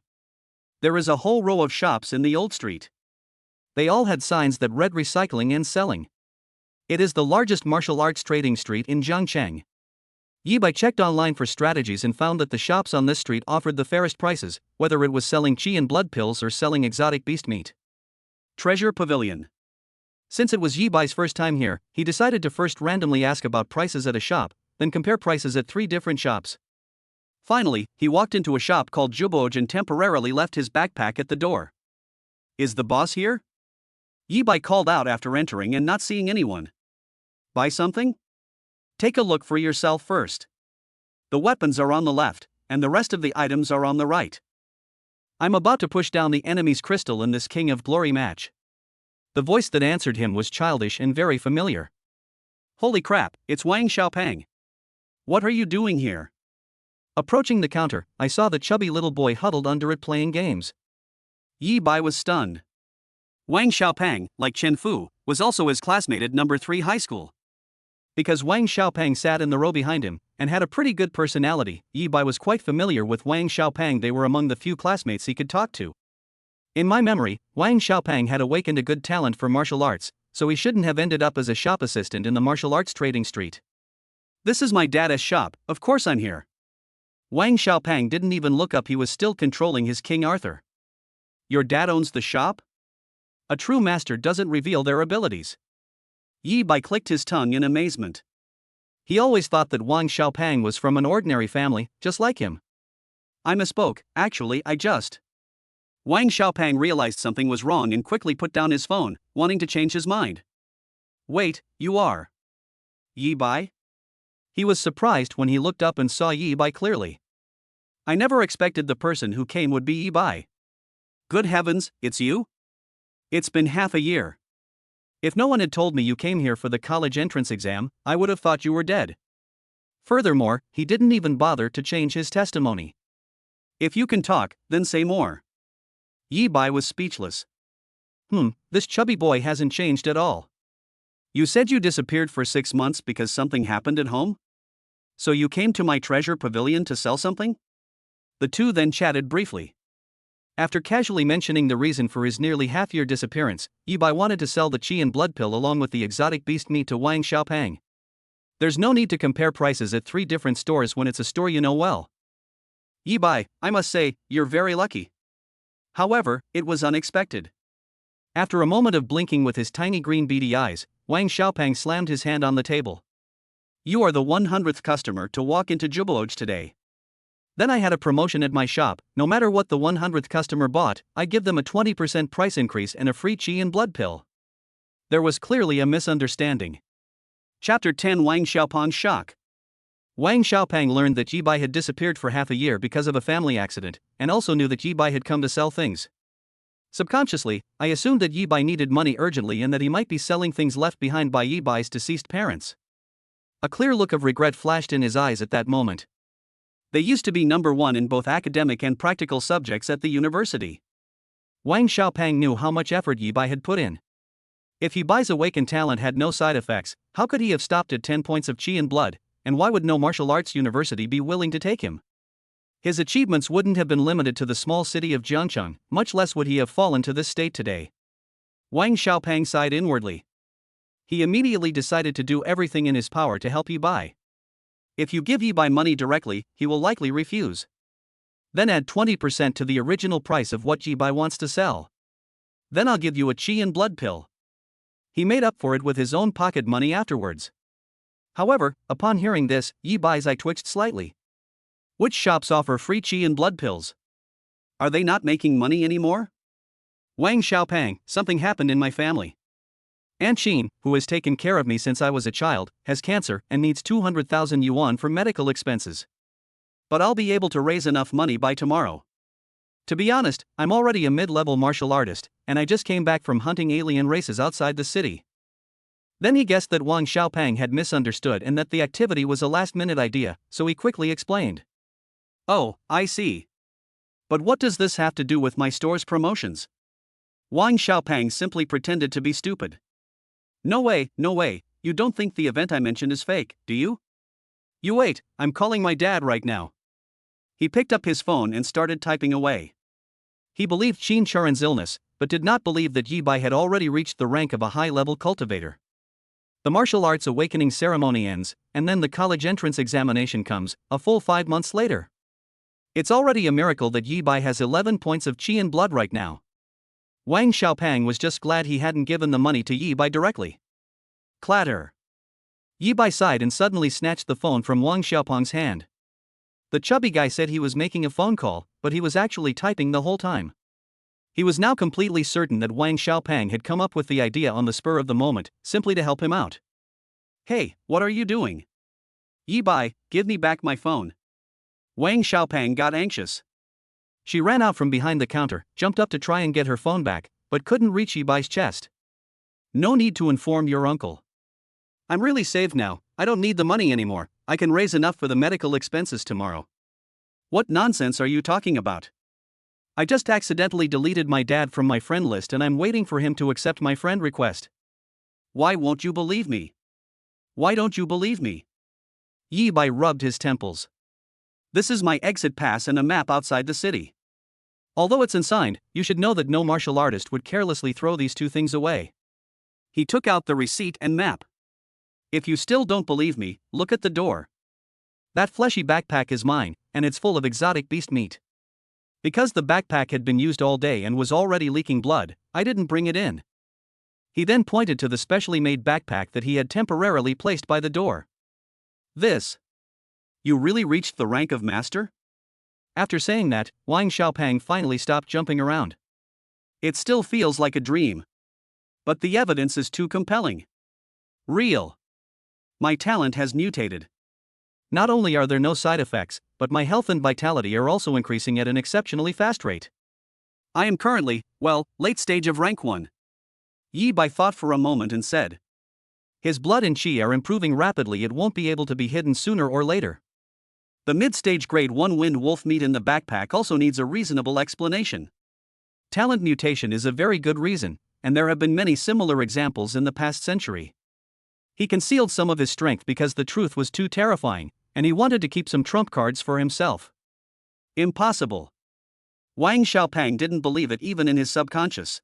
Speaker 1: There is a whole row of shops in the old street. They all had signs that read recycling and selling. It is the largest martial arts trading street in Jiangcheng. Yi Bai checked online for strategies and found that the shops on this street offered the fairest prices, whether it was selling Qi and blood pills or selling exotic beast meat. Treasure Pavilion. Since it was Yi Bai's first time here, he decided to first randomly ask about prices at a shop, then compare prices at 3 different shops. Finally, he walked into a shop called Juboj and temporarily left his backpack at the door. "Is the boss here?" Yi Bai called out after entering and not seeing anyone. "Buy something? Take a look for yourself first. The weapons are on the left, and the rest of the items are on the right. I'm about to push down the enemy's crystal in this King of Glory match." The voice that answered him was childish and very familiar. "Holy crap, it's Wang Xiaopeng. What are you doing here?" Approaching the counter, I saw the chubby little boy huddled under it playing games. Yi Bai was stunned. Wang Xiaopeng, like Chen Fu, was also his classmate at number 3 high school. Because Wang Xiaopeng sat in the row behind him and had a pretty good personality, Yi Bai was quite familiar with Wang Xiaopeng. They were among the few classmates he could talk to. In my memory, Wang Xiaopeng had awakened a good talent for martial arts, so he shouldn't have ended up as a shop assistant in the martial arts trading street. "This is my dad's shop, of course I'm here." Wang Xiaopeng didn't even look up, he was still controlling his King Arthur. "Your dad owns the shop?" A true master doesn't reveal their abilities. Yi Bai clicked his tongue in amazement. He always thought that Wang Xiaopeng was from an ordinary family, just like him. "I misspoke, actually I just..." Wang Xiaopeng realized something was wrong and quickly put down his phone, wanting to change his mind. "Wait, you are Yi Bai?" He was surprised when he looked up and saw Yi Bai clearly. "I never expected the person who came would be Yi Bai. Good heavens, it's you? It's been half a year. If no one had told me you came here for the college entrance exam, I would have thought you were dead." Furthermore, he didn't even bother to change his testimony. "If you can talk, then say more." Yi Bai was speechless. This chubby boy hasn't changed at all. "You said you disappeared for 6 months because something happened at home? So you came to my treasure pavilion to sell something?" The two then chatted briefly. After casually mentioning the reason for his nearly half-year disappearance, Yi Bai wanted to sell the Qi and blood pill along with the exotic beast meat to Wang Xiaopeng. There's no need to compare prices at 3 different stores when it's a store you know well. "Yi Bai, I must say, you're very lucky." However, it was unexpected. After a moment of blinking with his tiny green beady eyes, Wang Xiaopeng slammed his hand on the table. "You are the 100th customer to walk into Jubeloj today. Then I had a promotion at my shop. No matter what the 100th customer bought, I give them a 20% price increase and a free Qi and blood pill." There was clearly a misunderstanding. Chapter 10: Wang Xiaopeng's shock. Wang Xiaopeng learned that Yi Bai had disappeared for half a year because of a family accident, and also knew that Yi Bai had come to sell things. Subconsciously, I assumed that Yi Bai needed money urgently and that he might be selling things left behind by Yi Bai's deceased parents. A clear look of regret flashed in his eyes at that moment. They used to be number 1 in both academic and practical subjects at the university. Wang Xiaopeng knew how much effort Yi Bai had put in. If Yi Bai's awakened talent had no side effects, how could he have stopped at 10 points of Qi and blood, and why would no martial arts university be willing to take him? His achievements wouldn't have been limited to the small city of Jiangcheng, much less would he have fallen to this state today. Wang Xiaopeng sighed inwardly. He immediately decided to do everything in his power to help Yi Bai. If you give Yi Bai money directly, he will likely refuse. Then add 20% to the original price of what Yi Bai wants to sell. Then I'll give you a Qi and blood pill. He made up for it with his own pocket money afterwards. However, upon hearing this, Yi Bai's eye twitched slightly. Which shops offer free Qi and blood pills? Are they not making money anymore? Wang Xiaopeng, something happened in my family. Aunt Xin, who has taken care of me since I was a child, has cancer and needs 200,000 yuan for medical expenses. But I'll be able to raise enough money by tomorrow. To be honest, I'm already a mid-level martial artist, and I just came back from hunting alien races outside the city. Then he guessed that Wang Xiaopeng had misunderstood and that the activity was a last-minute idea, so he quickly explained. Oh, I see. But what does this have to do with my store's promotions? Wang Xiaopeng simply pretended to be stupid. No way, you don't think the event I mentioned is fake, do you? You wait, I'm calling my dad right now. He picked up his phone and started typing away. He believed Qin Charan's illness, but did not believe that Yi Bai had already reached the rank of a high-level cultivator. The martial arts awakening ceremony ends, and then the college entrance examination comes, a full 5 months later. It's already a miracle that Yi Bai has 11 points of Qi and blood right now. Wang Xiaopang was just glad he hadn't given the money to Yi Bai directly. Clatter. Yi Bai sighed and suddenly snatched the phone from Wang Xiaopang's hand. The chubby guy said he was making a phone call, but he was actually typing the whole time. He was now completely certain that Wang Xiaopang had come up with the idea on the spur of the moment, simply to help him out. Hey, what are you doing? Yi Bai, give me back my phone. Wang Xiaopang got anxious. She ran out from behind the counter, jumped up to try and get her phone back, but couldn't reach Yi Bai's chest. No need to inform your uncle. I'm really saved now, I don't need the money anymore, I can raise enough for the medical expenses tomorrow. What nonsense are you talking about? I just accidentally deleted my dad from my friend list and I'm waiting for him to accept my friend request. Why won't you believe me? Why don't you believe me? Yi Bai rubbed his temples. This is my exit pass and a map outside the city. Although it's unsigned, you should know that no martial artist would carelessly throw these two things away. He took out the receipt and map. If you still don't believe me, look at the door. That fleshy backpack is mine, and it's full of exotic beast meat. Because the backpack had been used all day and was already leaking blood, I didn't bring it in. He then pointed to the specially made backpack that he had temporarily placed by the door. This. You really reached the rank of master? After saying that, Wang Xiaopang finally stopped jumping around. It still feels like a dream. But the evidence is too compelling. Real. My talent has mutated. Not only are there no side effects, but my health and vitality are also increasing at an exceptionally fast rate. I am currently, late stage of rank 1. Yi Bai thought for a moment and said. His blood and qi are improving rapidly, it won't be able to be hidden sooner or later. The mid-stage grade 1 wind wolf meat in the backpack also needs a reasonable explanation. Talent mutation is a very good reason, and there have been many similar examples in the past century. He concealed some of his strength because the truth was too terrifying, and he wanted to keep some trump cards for himself. Impossible. Wang Xiaopang didn't believe it even in his subconscious.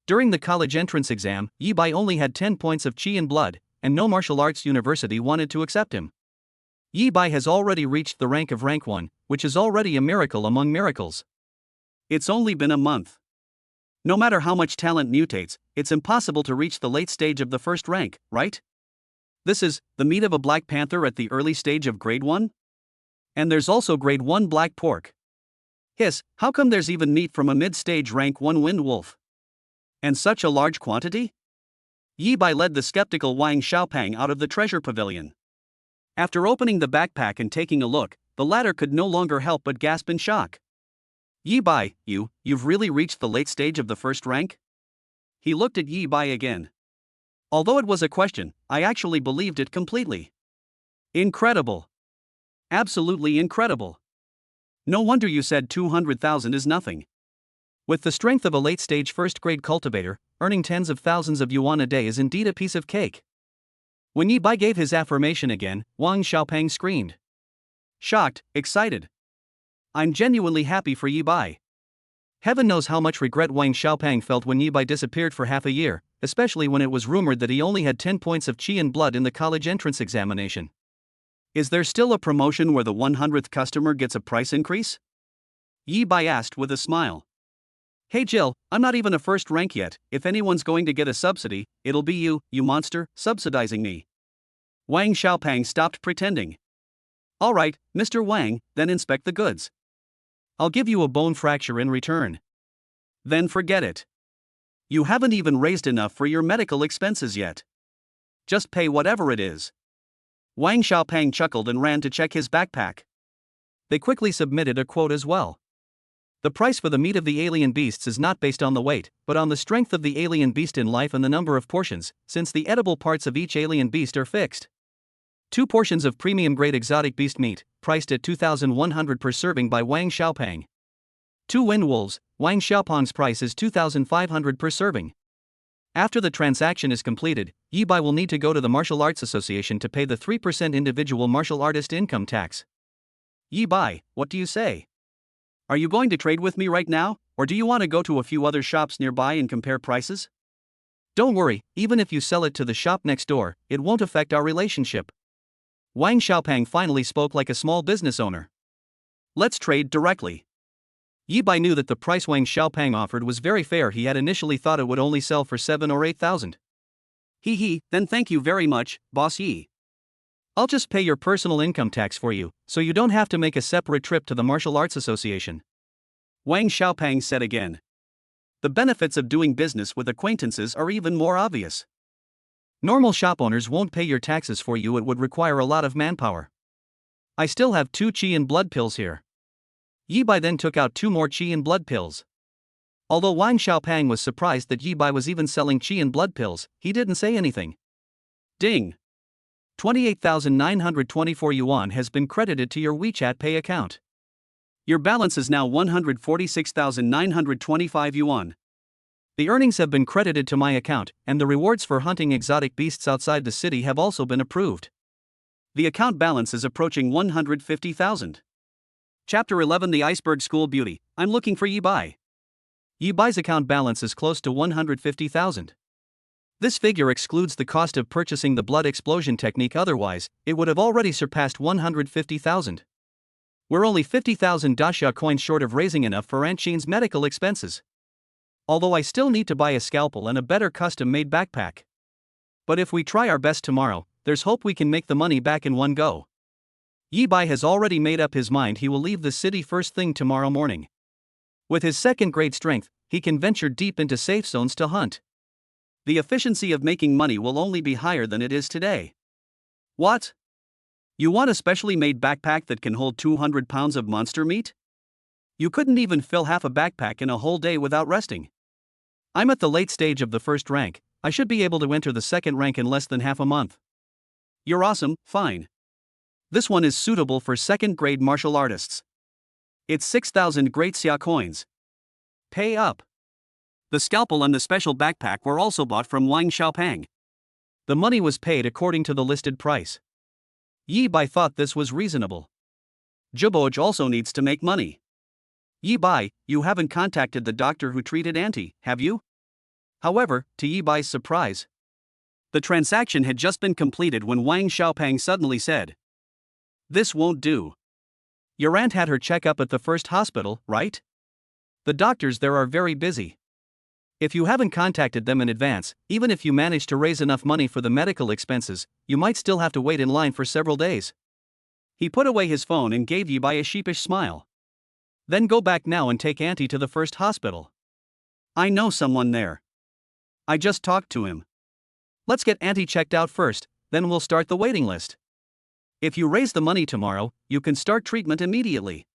Speaker 1: During the college entrance exam, Yi Bai only had 10 points of qi and blood, and no martial arts university wanted to accept him. Yi Bai has already reached the rank of rank 1, which is already a miracle among miracles. It's only been a month. No matter how much talent mutates, it's impossible to reach the late stage of the first rank, right? This is the meat of a black panther at the early stage of grade 1? And there's also grade 1 black pork. Hiss, how come there's even meat from a mid-stage rank 1 wind wolf? And such a large quantity? Yi Bai led the skeptical Wang Xiaopang out of the treasure pavilion. After opening the backpack and taking a look, the latter could no longer help but gasp in shock. Yi Bai, you've really reached the late stage of the first rank? He looked at Yi Bai again. Although it was a question, I actually believed it completely. Incredible. Absolutely incredible. No wonder you said 200,000 is nothing. With the strength of a late-stage first-grade cultivator, earning tens of thousands of yuan a day is indeed a piece of cake. When Yi Bai gave his affirmation again, Wang Xiaopang screamed. Shocked, excited. I'm genuinely happy for Yi Bai. Heaven knows how much regret Wang Xiaopang felt when Yi Bai disappeared for half a year, especially when it was rumored that he only had 10 points of qi and blood in the college entrance examination. Is there still a promotion where the 100th customer gets a price increase? Yi Bai asked with a smile. Hey Jill, I'm not even a first rank yet, if anyone's going to get a subsidy, it'll be you monster, subsidizing me. Wang Xiaopang stopped pretending. Alright, Mr. Wang, then inspect the goods. I'll give you a bone fracture in return. Then forget it. You haven't even raised enough for your medical expenses yet. Just pay whatever it is. Wang Xiaopang chuckled and ran to check his backpack. They quickly submitted a quote as well. The price for the meat of the alien beasts is not based on the weight, but on the strength of the alien beast in life and the number of portions, since the edible parts of each alien beast are fixed. 2 portions of premium-grade exotic beast meat, priced at 2,100 per serving by Wang Xiaopang. 2 wind wolves, Wang Xiaopang's price is 2,500 per serving. After the transaction is completed, Yi Bai will need to go to the Martial Arts Association to pay the 3% individual martial artist income tax. Yi Bai, what do you say? Are you going to trade with me right now, or do you want to go to a few other shops nearby and compare prices? Don't worry, even if you sell it to the shop next door, it won't affect our relationship. Wang Xiaopang finally spoke like a small business owner. Let's trade directly. Yi Bai knew that the price Wang Xiaopang offered was very fair. He had initially thought it would only sell for 7 or 8,000. Then thank you very much, Boss Yi. I'll just pay your personal income tax for you, so you don't have to make a separate trip to the Martial Arts Association. Wang Xiaopang said again. The benefits of doing business with acquaintances are even more obvious. Normal shop owners won't pay your taxes for you. It would require a lot of manpower. I still have 2 qi and blood pills here. Yi Bai then took out 2 more qi and blood pills. Although Wang Xiaopang was surprised that Yi Bai was even selling qi and blood pills, he didn't say anything. Ding! 28,924 yuan has been credited to your WeChat Pay account. Your balance is now 146,925 yuan. The earnings have been credited to my account, and the rewards for hunting exotic beasts outside the city have also been approved. The account balance is approaching 150,000. Chapter 11 The Iceberg School Beauty. I'm looking for Yi Bai. Yi Bai's account balance is close to 150,000. This figure excludes the cost of purchasing the blood explosion technique, otherwise, it would have already surpassed 150,000. We're only 50,000 daxia coins short of raising enough for Aunt Qin's medical expenses. Although I still need to buy a scalpel and a better custom-made backpack. But if we try our best tomorrow, there's hope we can make the money back in one go. Yi Bai has already made up his mind he will leave the city first thing tomorrow morning. With his second-grade strength, he can venture deep into safe zones to hunt. The efficiency of making money will only be higher than it is today. What? You want a specially made backpack that can hold 200 pounds of monster meat? You couldn't even fill half a backpack in a whole day without resting. I'm at the late stage of the first rank. I should be able to enter the second rank in less than half a month. You're awesome, fine. This one is suitable for second-grade martial artists. It's 6,000 great xia coins. Pay up. The scalpel and the special backpack were also bought from Wang Xiaopang. The money was paid according to the listed price. Yi Bai thought this was reasonable. Zhiboj also needs to make money. Yi Bai, you haven't contacted the doctor who treated Auntie, have you? However, to Yi Bai's surprise, the transaction had just been completed when Wang Xiaopang suddenly said, "This won't do. Your aunt had her checkup at the first hospital, right? The doctors there are very busy. If you haven't contacted them in advance, even if you manage to raise enough money for the medical expenses, you might still have to wait in line for several days." He put away his phone and gave Yi Bai a sheepish smile. Then go back now and take Auntie to the first hospital. I know someone there. I just talked to him. Let's get Auntie checked out first, then we'll start the waiting list. If you raise the money tomorrow, you can start treatment immediately.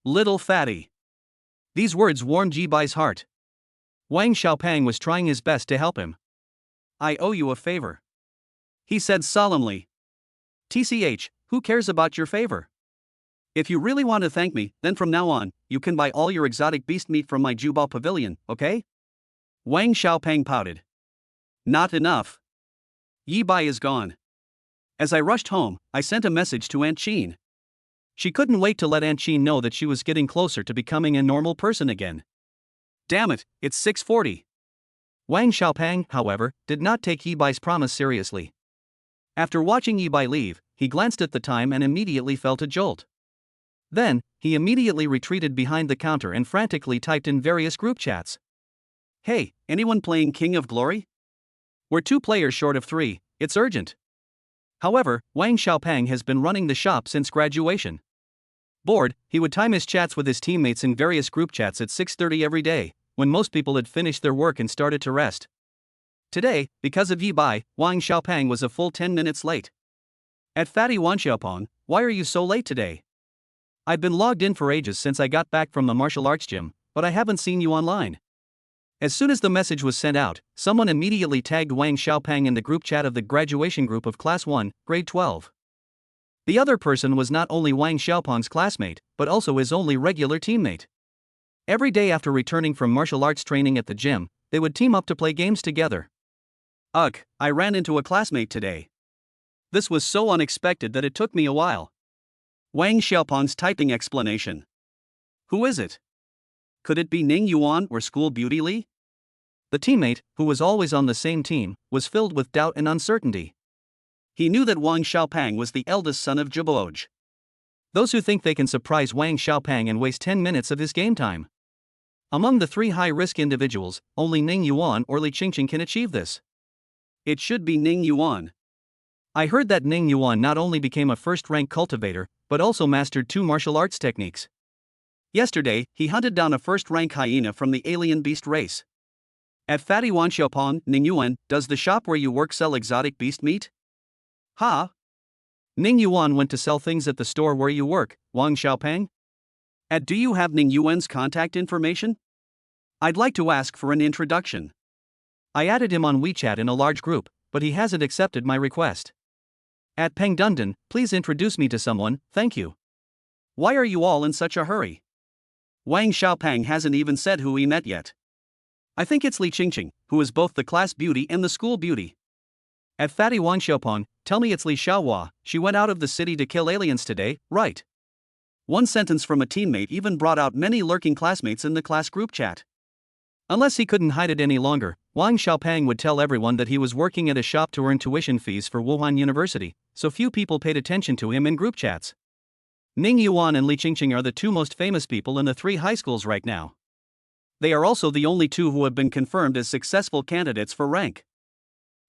Speaker 1: Little fatty. These words warmed Yi Bai's heart. Wang Xiaopang was trying his best to help him. I owe you a favor, he said solemnly. TCH, who cares about your favor? If you really want to thank me, then from now on, you can buy all your exotic beast meat from my Jubao pavilion, okay? Wang Xiaopang pouted. Not enough. Yi Bai is gone. As I rushed home, I sent a message to Aunt Qin. She couldn't wait to let Aunt Qin know that she was getting closer to becoming a normal person again. Damn it, it's 6:40. Wang Xiaopang, however, did not take Yi Bai's promise seriously. After watching Yi Bai leave, he glanced at the time and immediately felt a jolt. Then, he immediately retreated behind the counter and frantically typed in various group chats. Hey, anyone playing King of Glory? We're 2 players short of 3, it's urgent. However, Wang Xiaopang has been running the shop since graduation. Bored, he would time his chats with his teammates in various group chats at 6:30 every day, when most people had finished their work and started to rest. Today, because of Yi Bai, Wang Xiaopang was a full 10 minutes late. At Fatty Wan Xiaopong, why are you so late today? I've been logged in for ages since I got back from the martial arts gym, but I haven't seen you online. As soon as the message was sent out, someone immediately tagged Wang Xiaopang in the group chat of the graduation group of Class 1, Grade 12. The other person was not only Wang Xiaopang's classmate, but also his only regular teammate. Every day after returning from martial arts training at the gym, they would team up to play games together. Ugh, I ran into a classmate today. This was so unexpected that it took me a while. Wang Xiaopang's typing explanation. Who is it? Could it be Ning Yuan or School Beauty Li? The teammate, who was always on the same team, was filled with doubt and uncertainty. He knew that Wang Xiaopang was the eldest son of Zhiboj. Those who think they can surprise Wang Xiaopeng and waste 10 minutes of his game time. Among the three high-risk individuals, only Ning Yuan or Li Qingqing can achieve this. It should be Ning Yuan. I heard that Ning Yuan not only became a first-rank cultivator, but also mastered 2 martial arts techniques. Yesterday, he hunted down a first-rank hyena from the alien beast race. At Fatty Wan Xiaopeng, Ning Yuan, does the shop where you work sell exotic beast meat? Ha! Ning Yuan went to sell things at the store where you work, Wang Xiaopeng? Do you have Ning Yuan's contact information? I'd like to ask for an introduction. I added him on WeChat in a large group, but he hasn't accepted my request. At Peng Dundun, please introduce me to someone, thank you. Why are you all in such a hurry? Wang Xiaopeng hasn't even said who he met yet. I think it's Li Qingqing, who is both the class beauty and the school beauty. At Fatty Wan Xiaopeng, tell me it's Li Xiaohua, she went out of the city to kill aliens today, right? One sentence from a teammate even brought out many lurking classmates in the class group chat. Unless he couldn't hide it any longer, Wang Xiaopeng would tell everyone that he was working at a shop to earn tuition fees for Wuhan University, so few people paid attention to him in group chats. Ning Yuan and Li Qingqing are the 2 most famous people in the 3 high schools right now. They are also the only 2 who have been confirmed as successful candidates for rank.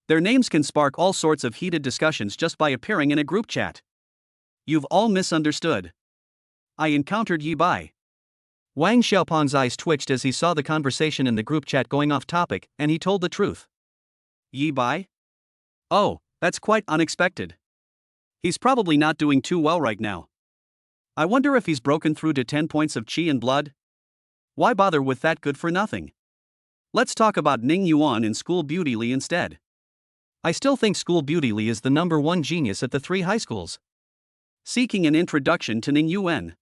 Speaker 1: Their names can spark all sorts of heated discussions just by appearing in a group chat. You've all misunderstood. I encountered Yi Bai. Wang Xiaopeng's eyes twitched as he saw the conversation in the group chat going off topic, and he told the truth. Yi Bai? Oh, that's quite unexpected. He's probably not doing too well right now. I wonder if he's broken through to 10 points of qi and blood? Why bother with that good for nothing? Let's talk about Ning Yuan and School Beauty Li instead. I still think School Beauty Li is the #1 genius at the 3 high schools. Seeking an introduction to Ning Yuan.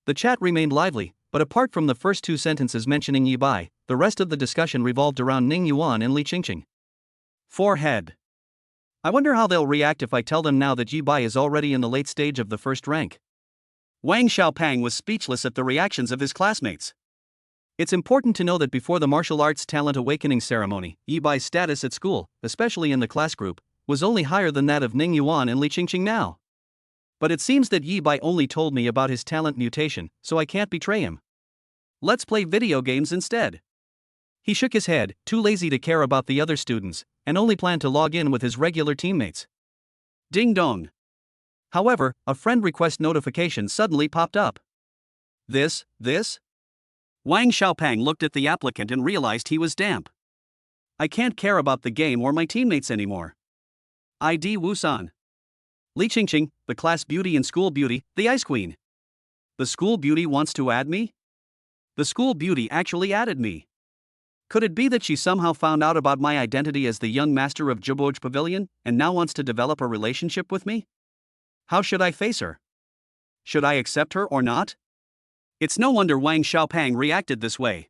Speaker 1: The chat remained lively, but apart from the first 2 sentences mentioning Yi Bai, the rest of the discussion revolved around Ning Yuan and Li Qingqing. Forehead. I wonder how they'll react if I tell them now that Yi Bai is already in the late stage of the first rank. Wang Xiaopeng was speechless at the reactions of his classmates. It's important to know that before the martial arts talent awakening ceremony, Yi Bai's status at school, especially in the class group, was only higher than that of Ning Yuan and Li Qingqing now. But it seems that Yi Bai only told me about his talent mutation, so I can't betray him. Let's play video games instead. He shook his head, too lazy to care about the other students, and only planned to log in with his regular teammates. Ding dong. However, a friend request notification suddenly popped up. This? Wang Xiaopeng looked at the applicant and realized he was damp. I can't care about the game or my teammates anymore. ID Wusan. Li Qingqing, the class beauty and school beauty, the ice queen. The school beauty wants to add me? The school beauty actually added me. Could it be that she somehow found out about my identity as the young master of Juboj Pavilion, and now wants to develop a relationship with me? How should I face her? Should I accept her or not? It's no wonder Wang Xiaopeng reacted this way.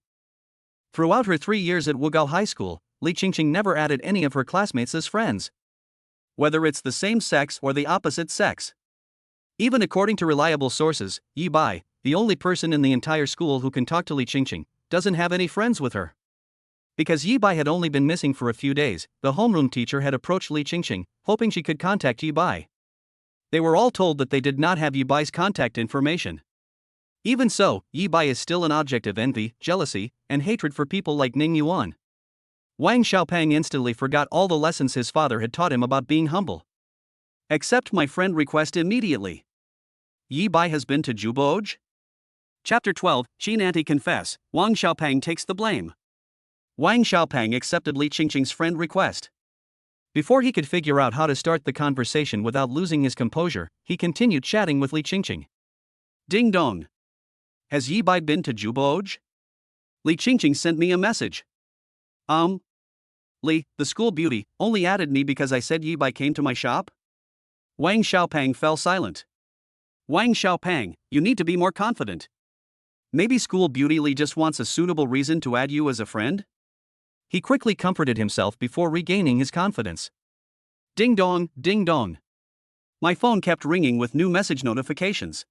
Speaker 1: Throughout her 3 years at Wugao High School, Li Qingqing never added any of her classmates as friends. Whether it's the same sex or the opposite sex. Even according to reliable sources, Yi Bai, the only person in the entire school who can talk to Li Qingqing, doesn't have any friends with her. Because Yi Bai had only been missing for a few days, the homeroom teacher had approached Li Qingqing, hoping she could contact Yi Bai. They were all told that they did not have Yi Bai's contact information. Even so, Yi Bai is still an object of envy, jealousy, and hatred for people like Ning Yuan. Wang Xiaopeng instantly forgot all the lessons his father had taught him about being humble. Accept my friend request immediately. Yi Bai has been to Juboj? Chapter 12, Xin Anti-Confess, Wang Xiaopeng takes the blame. Wang Xiaopeng accepted Li Qingqing's friend request. Before he could figure out how to start the conversation without losing his composure, he continued chatting with Li Qingqing. Ding dong. Has Yi Bai been to Juboj? Li Qingqing sent me a message. Li, the school beauty, only added me because I said Yi Bai came to my shop? Wang Xiaopeng fell silent. Wang Xiaopeng, you need to be more confident. Maybe school beauty Li just wants a suitable reason to add you as a friend? He quickly comforted himself before regaining his confidence. Ding dong, ding dong. My phone kept ringing with new message notifications.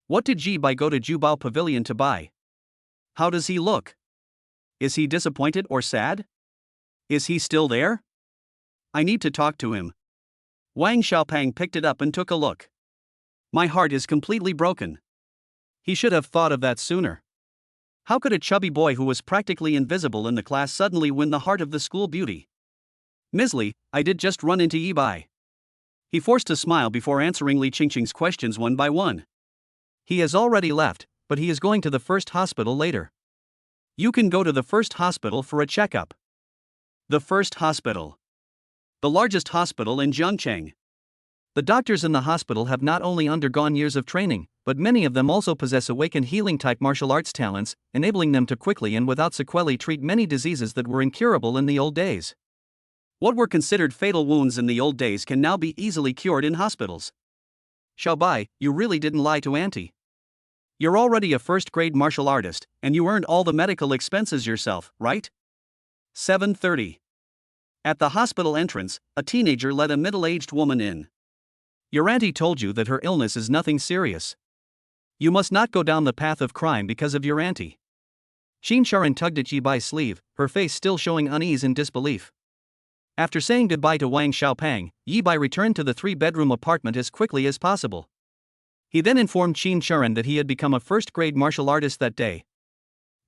Speaker 1: What did Yi Bai go to Jubao Pavilion to buy? How does he look? Is he disappointed or sad? Is he still there? I need to talk to him. Wang Xiaopeng picked it up and took a look. My heart is completely broken. He should have thought of that sooner. How could a chubby boy who was practically invisible in the class suddenly win the heart of the school beauty? Miss Lee, I did just run into Yi Bai. He forced a smile before answering Li Qingqing's questions one by one. He has already left, but he is going to the first hospital later. You can go to the first hospital for a checkup. The first hospital. The largest hospital in Jiangcheng. The doctors in the hospital have not only undergone years of training, but many of them also possess awakened healing-type martial arts talents, enabling them to quickly and without sequelae treat many diseases that were incurable in the old days. What were considered fatal wounds in the old days can now be easily cured in hospitals. Xiao Bai, you really didn't lie to Auntie. You're already a first-grade martial artist, and you earned all the medical expenses yourself, right? 7:30. At the hospital entrance, a teenager led a middle-aged woman in. Your auntie told you that her illness is nothing serious. You must not go down the path of crime because of your auntie. Qin Sharon tugged at Yi Bai's sleeve, her face still showing unease and disbelief. After saying goodbye to Wang Xiaopang, Yi Bai returned to the three-bedroom apartment as quickly as possible. He then informed Qin Sharon that he had become a first-grade martial artist that day.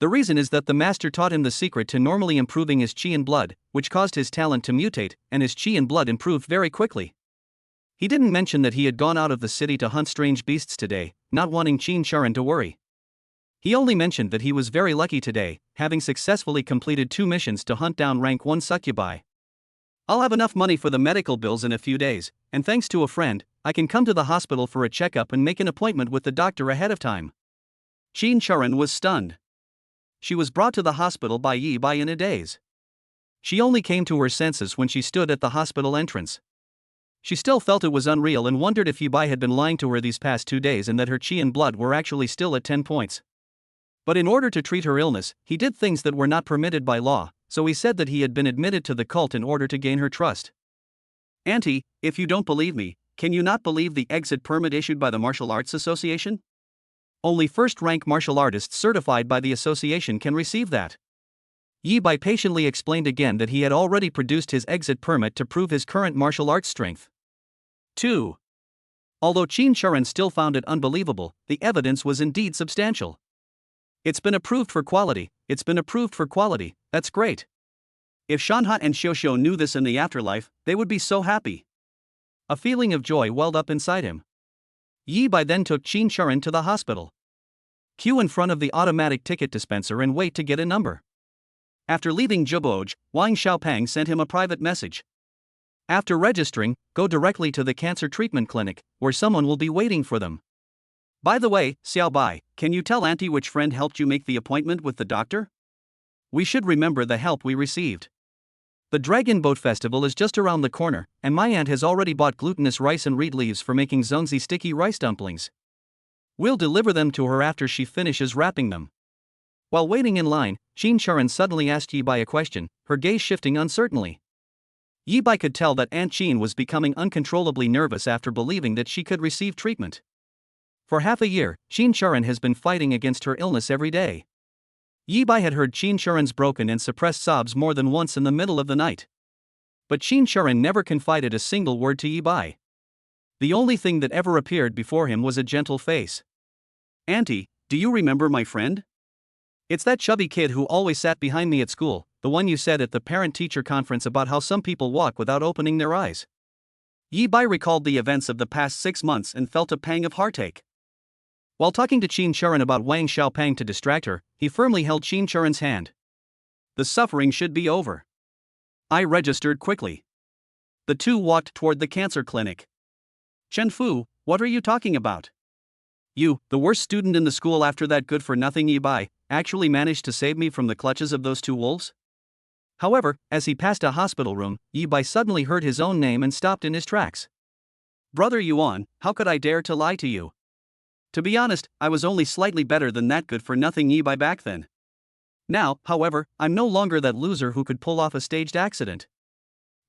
Speaker 1: The reason is that the master taught him the secret to normally improving his qi and blood, which caused his talent to mutate, and his qi and blood improved very quickly. He didn't mention that he had gone out of the city to hunt strange beasts today, not wanting Qin Sharon to worry. He only mentioned that he was very lucky today, having successfully completed 2 missions to hunt down rank 1 succubi. I'll have enough money for the medical bills in a few days, and thanks to a friend, I can come to the hospital for a checkup and make an appointment with the doctor ahead of time. Qin Sharon was stunned. She was brought to the hospital by Yi Bai in a daze. She only came to her senses when she stood at the hospital entrance. She still felt it was unreal and wondered if Yi Bai had been lying to her these past 2 days and that her qi and blood were actually still at 10 points. But in order to treat her illness, he did things that were not permitted by law, so he said that he had been admitted to the cult in order to gain her trust. Auntie, if you don't believe me, can you not believe the exit permit issued by the Martial Arts Association? Only first-rank martial artists certified by the association can receive that. Yi Bai patiently explained again that he had already produced his exit permit to prove his current martial arts strength. 2. Although Qin Sharon still found it unbelievable, the evidence was indeed substantial. It's been approved for quality, that's great. If Shanhat and Xiuxiu knew this in the afterlife, they would be so happy. A feeling of joy welled up inside him. Yi Bai then took Qin Sharon to the hospital. Queue in front of the automatic ticket dispenser and wait to get a number. After leaving Zhuboj, Wang Xiaopang sent him a private message. After registering, go directly to the cancer treatment clinic, where someone will be waiting for them. By the way, Xiao Bai, can you tell Auntie which friend helped you make the appointment with the doctor? We should remember the help we received. The Dragon Boat Festival is just around the corner, and my aunt has already bought glutinous rice and reed leaves for making Zongzi sticky rice dumplings. We'll deliver them to her after she finishes wrapping them. While waiting in line, Qin Sharon suddenly asked Yi Bai a question, her gaze shifting uncertainly. Yi Bai could tell that Aunt Qin was becoming uncontrollably nervous after believing that she could receive treatment. For half a year, Qin Sharon has been fighting against her illness every day. Yi Bai had heard Qin Sharon's broken and suppressed sobs more than once in the middle of the night. But Qin Sharon never confided a single word to Yi Bai. The only thing that ever appeared before him was a gentle face. Auntie, do you remember my friend? It's that chubby kid who always sat behind me at school, the one you said at the parent-teacher conference about how some people walk without opening their eyes. Yi Bai recalled the events of the past 6 months and felt a pang of heartache. While talking to Qin Sharon about Wang Xiaopang to distract her, he firmly held Qin Sharon's hand. The suffering should be over. I registered quickly. The two walked toward the cancer clinic. Chen Fu, what are you talking about? You, the worst student in the school after that good-for-nothing Yi Bai, actually managed to save me from the clutches of those 2 wolves? However, as he passed a hospital room, Yi Bai suddenly heard his own name and stopped in his tracks. Brother Yuan, how could I dare to lie to you? To be honest, I was only slightly better than that good-for-nothing Yi Bai back then. Now, however, I'm no longer that loser who could pull off a staged accident.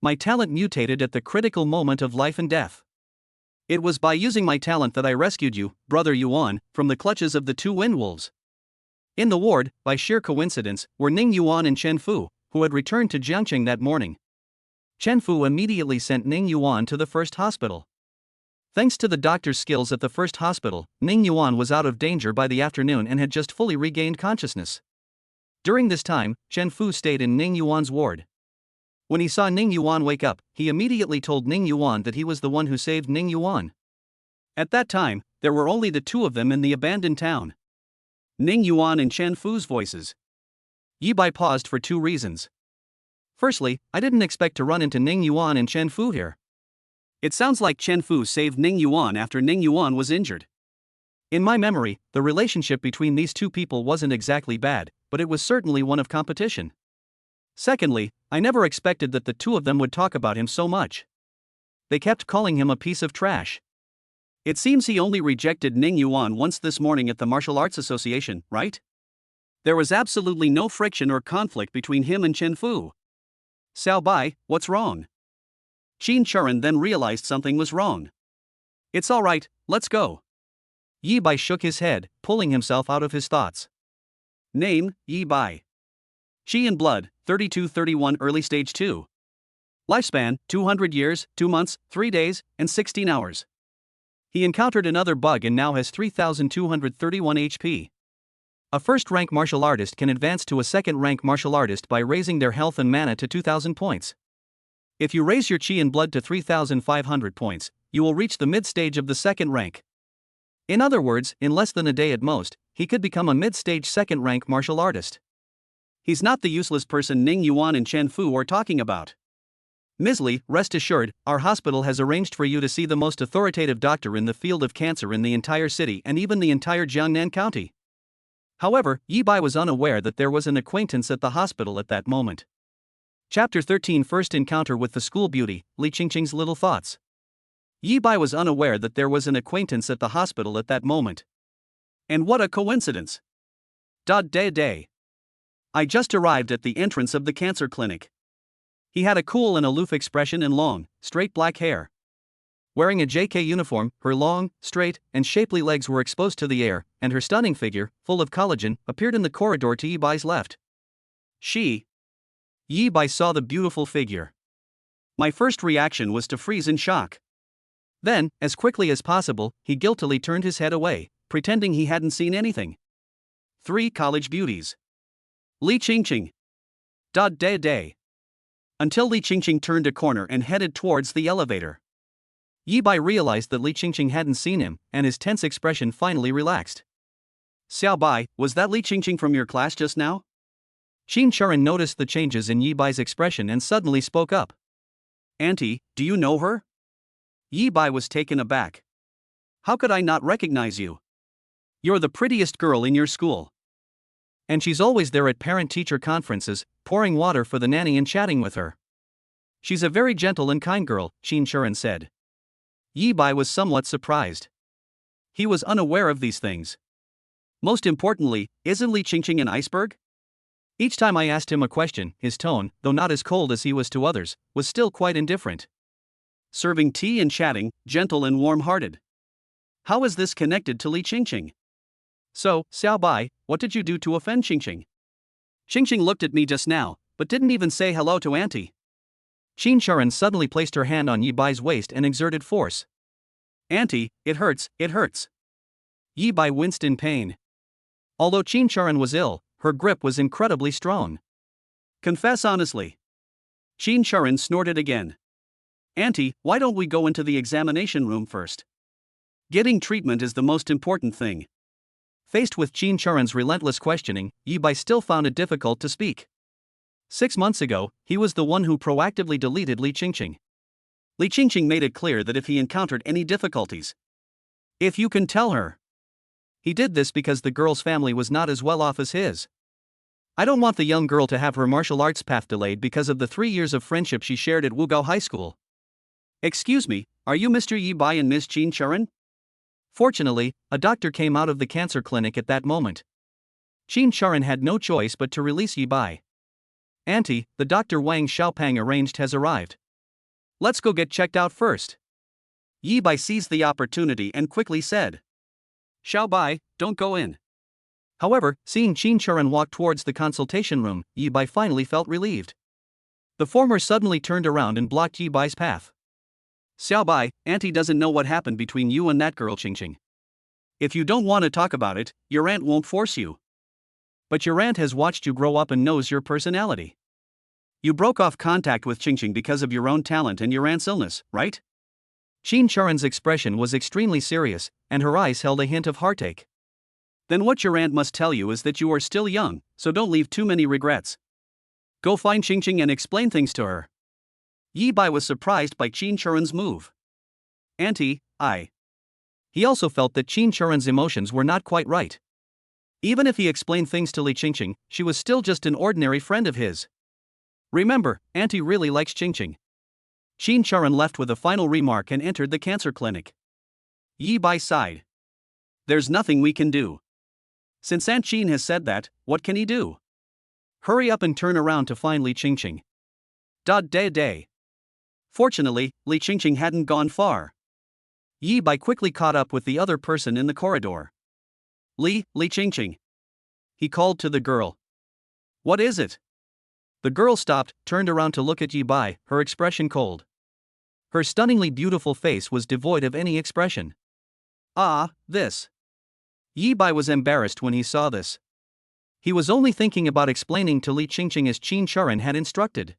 Speaker 1: My talent mutated at the critical moment of life and death. It was by using my talent that I rescued you, Brother Yuan, from the clutches of the 2 wind wolves. In the ward, by sheer coincidence, were Ning Yuan and Chen Fu, who had returned to Jiangcheng that morning. Chen Fu immediately sent Ning Yuan to the first hospital. Thanks to the doctor's skills at the first hospital, Ning Yuan was out of danger by the afternoon and had just fully regained consciousness. During this time, Chen Fu stayed in Ning Yuan's ward. When he saw Ning Yuan wake up, he immediately told Ning Yuan that he was the one who saved Ning Yuan. At that time, there were only the two of them in the abandoned town. Ning Yuan and Chen Fu's voices. Yi Bai paused for two reasons. Firstly, I didn't expect to run into Ning Yuan and Chen Fu here. It sounds like Chen Fu saved Ning Yuan after Ning Yuan was injured. In my memory, the relationship between these two people wasn't exactly bad, but it was certainly one of competition. Secondly, I never expected that the two of them would talk about him so much. They kept calling him a piece of trash. It seems he only rejected Ning Yuan once this morning at the Martial Arts Association, right? There was absolutely no friction or conflict between him and Chen Fu. Xiao Bai, what's wrong? Qin Churan then realized something was wrong. It's all right, let's go. Yi Bai shook his head, pulling himself out of his thoughts. Name, Yi Bai. Qi in blood, 32-31 early stage 2. Lifespan, 200 years, 2 months, 3 days, and 16 hours. He encountered another bug and now has 3,231 HP. A first-rank martial artist can advance to a second-rank martial artist by raising their health and mana to 2,000 points. If you raise your Qi and blood to 3,500 points, you will reach the mid-stage of the second rank. In other words, in less than a day at most, he could become a mid-stage second-rank martial artist. He's not the useless person Ning Yuan and Chen Fu are talking about. Ms. Li, rest assured, our hospital has arranged for you to see the most authoritative doctor in the field of cancer in the entire city and even the entire Jiangnan County. However, Yi Bai was unaware that there was an acquaintance at the hospital at that moment. Chapter 13 First Encounter with the School Beauty, Li Qingqing's Little Thoughts. Yi Bai was unaware that there was an acquaintance at the hospital at that moment. And what a coincidence! Day. I just arrived at the entrance of the cancer clinic. He had a cool and aloof expression and long, straight black hair. Wearing a JK uniform, her long, straight, and shapely legs were exposed to the air, and her stunning figure, full of collagen, appeared in the corridor to Yi Bai's left. Yi Bai saw the beautiful figure. My first reaction was to freeze in shock. Then, as quickly as possible, he guiltily turned his head away, pretending he hadn't seen anything. 3 college beauties. Li Qingqing. Day. Until Li Qingqing turned a corner and headed towards the elevator. Yi Bai realized that Li Qingqing hadn't seen him, and his tense expression finally relaxed. Xiao Bai, was that Li Qingqing from your class just now? Qin Churan noticed the changes in Yi Bai's expression and suddenly spoke up. Auntie, do you know her? Yi Bai was taken aback. How could I not recognize you? You're the prettiest girl in your school. And she's always there at parent-teacher conferences, pouring water for the nanny and chatting with her. She's a very gentle and kind girl, Qin Churan said. Yi Bai was somewhat surprised. He was unaware of these things. Most importantly, isn't Li Qingqing an iceberg? Each time I asked him a question, his tone, though not as cold as he was to others, was still quite indifferent. Serving tea and chatting, gentle and warm-hearted. How is this connected to Li Qingqing? So, Xiao Bai, what did you do to offend Qingqing? Qingqing looked at me just now, but didn't even say hello to Auntie. Qin Churan suddenly placed her hand on Yi Bai's waist and exerted force. Auntie, it hurts. Yi Bai winced in pain. Although Qin Churan was ill, her grip was incredibly strong. Confess honestly. Qin Churan snorted again. Auntie, why don't we go into the examination room first? Getting treatment is the most important thing. Faced with Qin Churan's relentless questioning, Yi Bai still found it difficult to speak. 6 months ago, he was the one who proactively deleted Li Qingqing. Li Qingqing made it clear that if he encountered any difficulties, if you can tell her. He did this because the girl's family was not as well off as his. I don't want the young girl to have her martial arts path delayed because of the 3 years of friendship she shared at Wugao High School. Excuse me, are you Mr. Yi Bai and Ms. Qin Churan? Fortunately, a doctor came out of the cancer clinic at that moment. Qin Churan had no choice but to release Yi Bai. Auntie, the Dr. Wang Xiaopang arranged has arrived. Let's go get checked out first. Yi Bai seized the opportunity and quickly said. Xiao Bai, don't go in. However, seeing Qin Churan walk towards the consultation room, Yi Bai finally felt relieved. The former suddenly turned around and blocked Yi Bai's path. Xiao Bai, Auntie doesn't know what happened between you and that girl Qingqing. If you don't want to talk about it, your aunt won't force you. But your aunt has watched you grow up and knows your personality. You broke off contact with Qingqing because of your own talent and your aunt's illness, right? Qin Charon's expression was extremely serious, and her eyes held a hint of heartache. Then what your aunt must tell you is that you are still young, so don't leave too many regrets. Go find Qingqing and explain things to her. Yi Bai was surprised by Qin Charon's move. Auntie, He also felt that Qin Charon's emotions were not quite right. Even if he explained things to Li Qingqing, she was still just an ordinary friend of his. Remember, Auntie really likes Qingqing. Qin Charon left with a final remark and entered the cancer clinic. Yi Bai sighed. There's nothing we can do. Since Aunt Qin has said that, what can he do? Hurry up and turn around to find Li Qingqing. Day. Fortunately, Li Qingqing hadn't gone far. Yi Bai quickly caught up with the other person in the corridor. Li Qingqing. He called to the girl. What is it? The girl stopped, turned around to look at Yi Bai, her expression cold. Her stunningly beautiful face was devoid of any expression. This. Yi Bai was embarrassed when he saw this. He was only thinking about explaining to Li Qingqing as Qin Charon had instructed.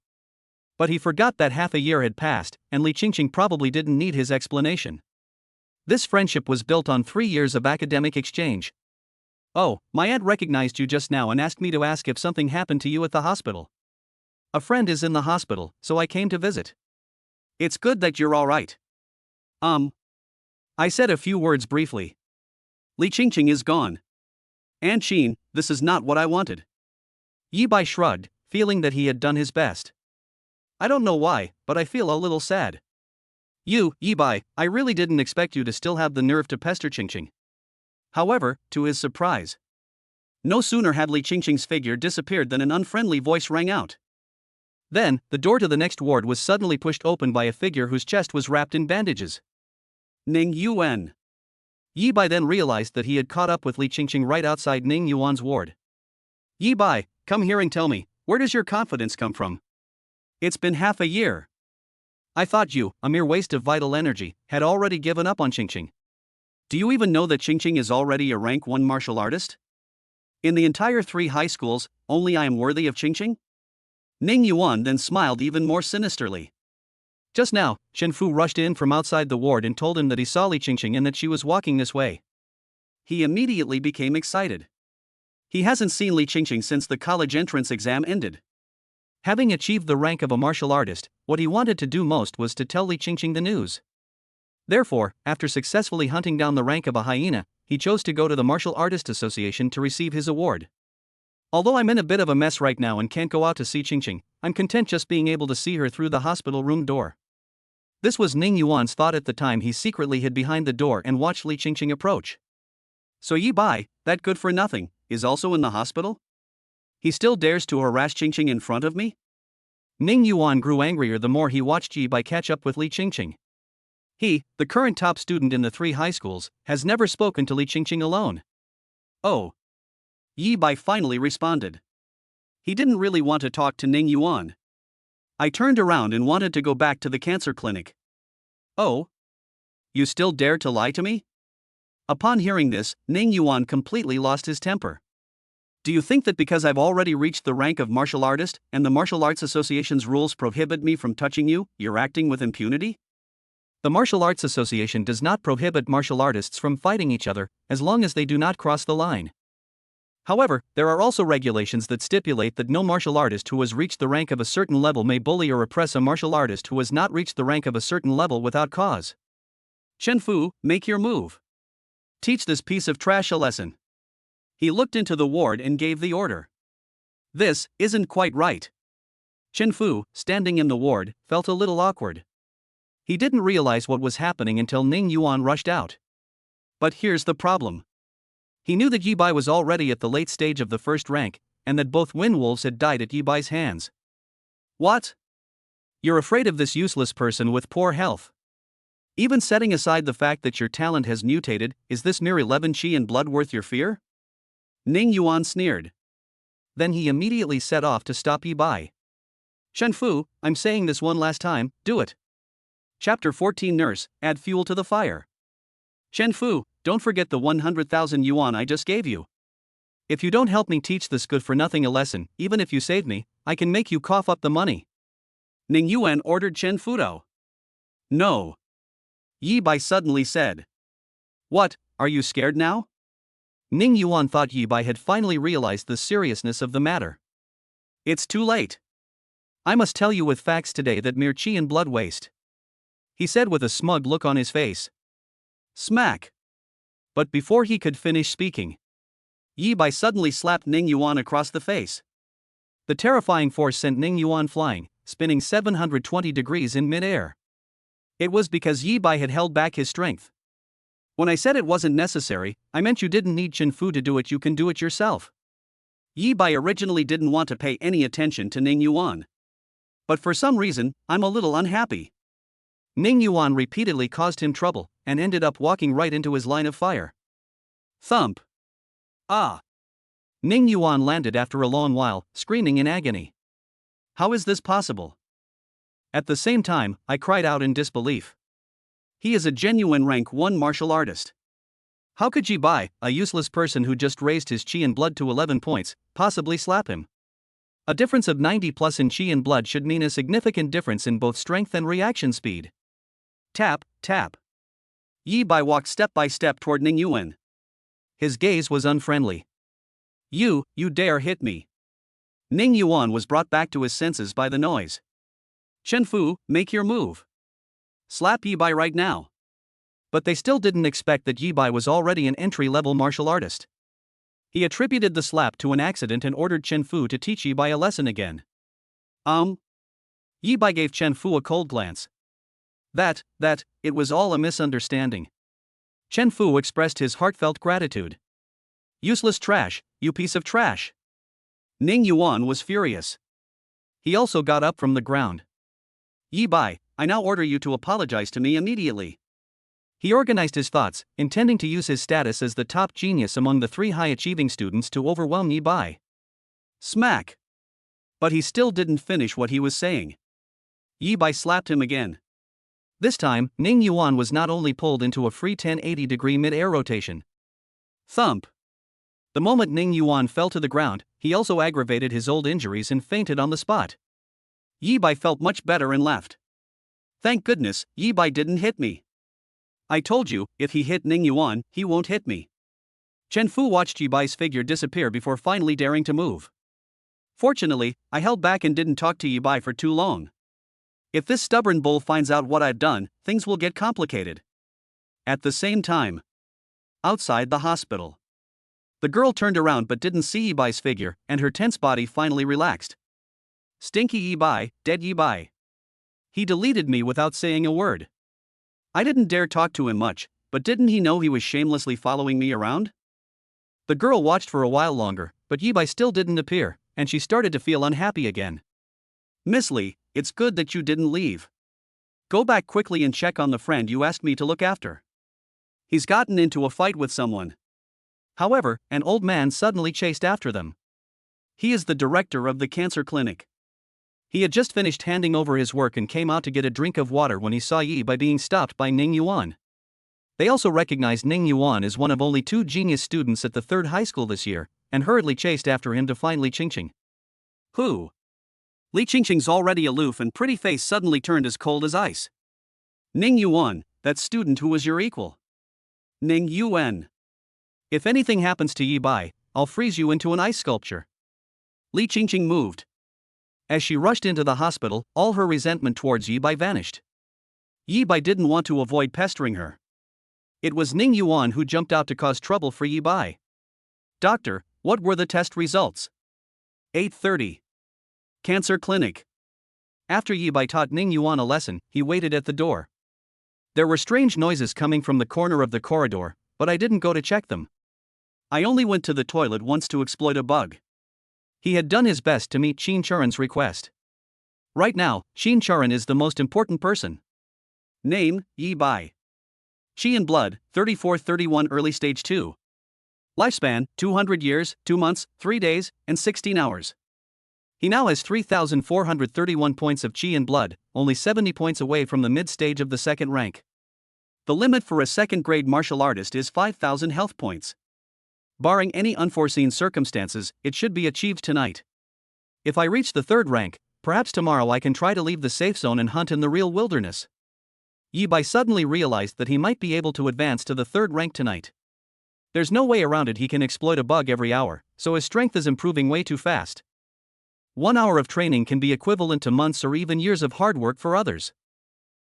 Speaker 1: But he forgot that half a year had passed, and Li Qingqing probably didn't need his explanation. This friendship was built on 3 years of academic exchange. Oh, my aunt recognized you just now and asked me to ask if something happened to you at the hospital. A friend is in the hospital, so I came to visit. It's good that you're all right. I said a few words briefly. Li Qingqing is gone. Aunt Qin, this is not what I wanted. Yi Bai shrugged, feeling that he had done his best. I don't know why, but I feel a little sad. Yi Bai, I really didn't expect you to still have the nerve to pester Qingqing. However, to his surprise, no sooner had Li Qingqing's figure disappeared than an unfriendly voice rang out. Then, the door to the next ward was suddenly pushed open by a figure whose chest was wrapped in bandages. Ning Yuan. Yi Bai then realized that he had caught up with Li Qingqing right outside Ning Yuan's ward. Yi Bai, come here and tell me, where does your confidence come from? It's been half a year. I thought you, a mere waste of vital energy, had already given up on Qingqing. Do you even know that Qingqing is already a rank 1 martial artist? In the entire 3 high schools, only I am worthy of Qingqing? Ning Yuan then smiled even more sinisterly. Just now, Shen Fu rushed in from outside the ward and told him that he saw Li Qingqing and that she was walking this way. He immediately became excited. He hasn't seen Li Qingqing since the college entrance exam ended. Having achieved the rank of a martial artist, what he wanted to do most was to tell Li Qingqing the news. Therefore, after successfully hunting down the rank of a hyena, he chose to go to the Martial Artist Association to receive his award. Although I'm in a bit of a mess right now and can't go out to see Qingqing, I'm content just being able to see her through the hospital room door. This was Ning Yuan's thought at the time he secretly hid behind the door and watched Li Qingqing approach. So Yi Bai, that good for nothing, is also in the hospital? He still dares to harass Qingqing in front of me? Ning Yuan grew angrier the more he watched Yi Bai catch up with Li Qingqing. He, the current top student in the 3 high schools, has never spoken to Li Qingqing alone. Oh. Yi Bai finally responded. He didn't really want to talk to Ning Yuan. I turned around and wanted to go back to the cancer clinic. Oh? You still dare to lie to me? Upon hearing this, Ning Yuan completely lost his temper. Do you think that because I've already reached the rank of martial artist, and the Martial Arts Association's rules prohibit me from touching you, you're acting with impunity? The Martial Arts Association does not prohibit martial artists from fighting each other, as long as they do not cross the line. However, there are also regulations that stipulate that no martial artist who has reached the rank of a certain level may bully or oppress a martial artist who has not reached the rank of a certain level without cause. Shen Fu, make your move. Teach this piece of trash a lesson. He looked into the ward and gave the order. This isn't quite right. Shen Fu, standing in the ward, felt a little awkward. He didn't realize what was happening until Ning Yuan rushed out. But here's the problem. He knew that Yi Bai was already at the late stage of the first rank, and that both Wind Wolves had died at Yi Bai's hands. What? You're afraid of this useless person with poor health? Even setting aside the fact that your talent has mutated, is this mere 11 qi and blood worth your fear? Ning Yuan sneered. Then he immediately set off to stop Yi Bai. Shen Fu, I'm saying this one last time, do it. Chapter 14 Nurse, add fuel to the fire. Chen Fu, don't forget the 100,000 yuan I just gave you. If you don't help me teach this good-for-nothing a lesson, even if you save me, I can make you cough up the money. Ning Yuan ordered Chen Fudo. No. Yi Bai suddenly said. What, are you scared now? Ning Yuan thought Yi Bai had finally realized the seriousness of the matter. It's too late. I must tell you with facts today that mere qi and blood waste, he said with a smug look on his face. Smack. But before he could finish speaking, Yi Bai suddenly slapped Ning Yuan across the face. The terrifying force sent Ning Yuan flying, spinning 720 degrees in mid-air. It was because Yi Bai had held back his strength. When I said it wasn't necessary, I meant you didn't need Chen Fu to do it, you can do it yourself. Yi Bai originally didn't want to pay any attention to Ning Yuan. But for some reason, I'm a little unhappy. Ning Yuan repeatedly caused him trouble, and ended up walking right into his line of fire. Thump. Ah. Ning Yuan landed after a long while, screaming in agony. How is this possible? At the same time, I cried out in disbelief. He is a genuine rank 1 martial artist. How could Yi Bai, a useless person who just raised his qi and blood to 11 points, possibly slap him? A difference of 90 plus in qi and blood should mean a significant difference in both strength and reaction speed. Tap, tap. Yi Bai walked step by step toward Ning Yuan. His gaze was unfriendly. You dare hit me. Ning Yuan was brought back to his senses by the noise. Chen Fu, make your move. Slap Yi Bai right now. But they still didn't expect that Yi Bai was already an entry-level martial artist. He attributed the slap to an accident and ordered Chen Fu to teach Yi Bai a lesson again. Yi Bai gave Chen Fu a cold glance. That, it was all a misunderstanding. Chen Fu expressed his heartfelt gratitude. Useless trash, you piece of trash. Ning Yuan was furious. He also got up from the ground. Yi Bai, I now order you to apologize to me immediately. He organized his thoughts, intending to use his status as the top genius among the 3 high-achieving students to overwhelm Yi Bai. Smack. But he still didn't finish what he was saying. Yi Bai slapped him again. This time, Ning Yuan was not only pulled into a free 1080-degree mid-air rotation. Thump. The moment Ning Yuan fell to the ground, he also aggravated his old injuries and fainted on the spot. Yi Bai felt much better and laughed. Thank goodness, Yi Bai didn't hit me. I told you, if he hit Ning Yuan, he won't hit me. Chen Fu watched Yi Bai's figure disappear before finally daring to move. Fortunately, I held back and didn't talk to Yi Bai for too long. If this stubborn bull finds out what I've done, things will get complicated. At the same time, outside the hospital, the girl turned around but didn't see Yi Bai's figure, and her tense body finally relaxed. Stinky Yi Bai, dead Yi Bai. He deleted me without saying a word. I didn't dare talk to him much, but didn't he know he was shamelessly following me around? The girl watched for a while longer, but Yi Bai still didn't appear, and she started to feel unhappy again. Miss Li, it's good that you didn't leave. Go back quickly and check on the friend you asked me to look after. He's gotten into a fight with someone. However, an old man suddenly chased after them. He is the director of the cancer clinic. He had just finished handing over his work and came out to get a drink of water when he saw Yi Bai being stopped by Ning Yuan. They also recognized Ning Yuan as one of only 2 genius students at the 3rd high school this year, and hurriedly chased after him to find Li Qingqing. Who? Li Qingqing's already aloof and pretty face suddenly turned as cold as ice. Ning Yuan, that student who was your equal. Ning Yuan. If anything happens to Yi Bai, I'll freeze you into an ice sculpture. Li Qingqing moved. As she rushed into the hospital, all her resentment towards Yi Bai vanished. Yi Bai didn't want to avoid pestering her. It was Ning Yuan who jumped out to cause trouble for Yi Bai. Doctor, what were the test results? 8:30. Cancer clinic. After Yi Bai taught Ning Yuan a lesson, he waited at the door. There were strange noises coming from the corner of the corridor, but I didn't go to check them. I only went to the toilet once to exploit a bug. He had done his best to meet Qin Churen's request. Right now, Qin Churen is the most important person. Name, Yi Bai. Qi and blood, 34-31 early stage 2. Lifespan, 200 years, 2 months, 3 days, and 16 hours. He now has 3,431 points of chi and blood, only 70 points away from the mid-stage of the second rank. The limit for a second-grade martial artist is 5,000 health points. Barring any unforeseen circumstances, it should be achieved tonight. If I reach the third rank, perhaps tomorrow I can try to leave the safe zone and hunt in the real wilderness. Yi Bai suddenly realized that he might be able to advance to the third rank tonight. There's no way around it. He can exploit a bug every hour, so his strength is improving way too fast. 1 hour of training can be equivalent to months or even years of hard work for others.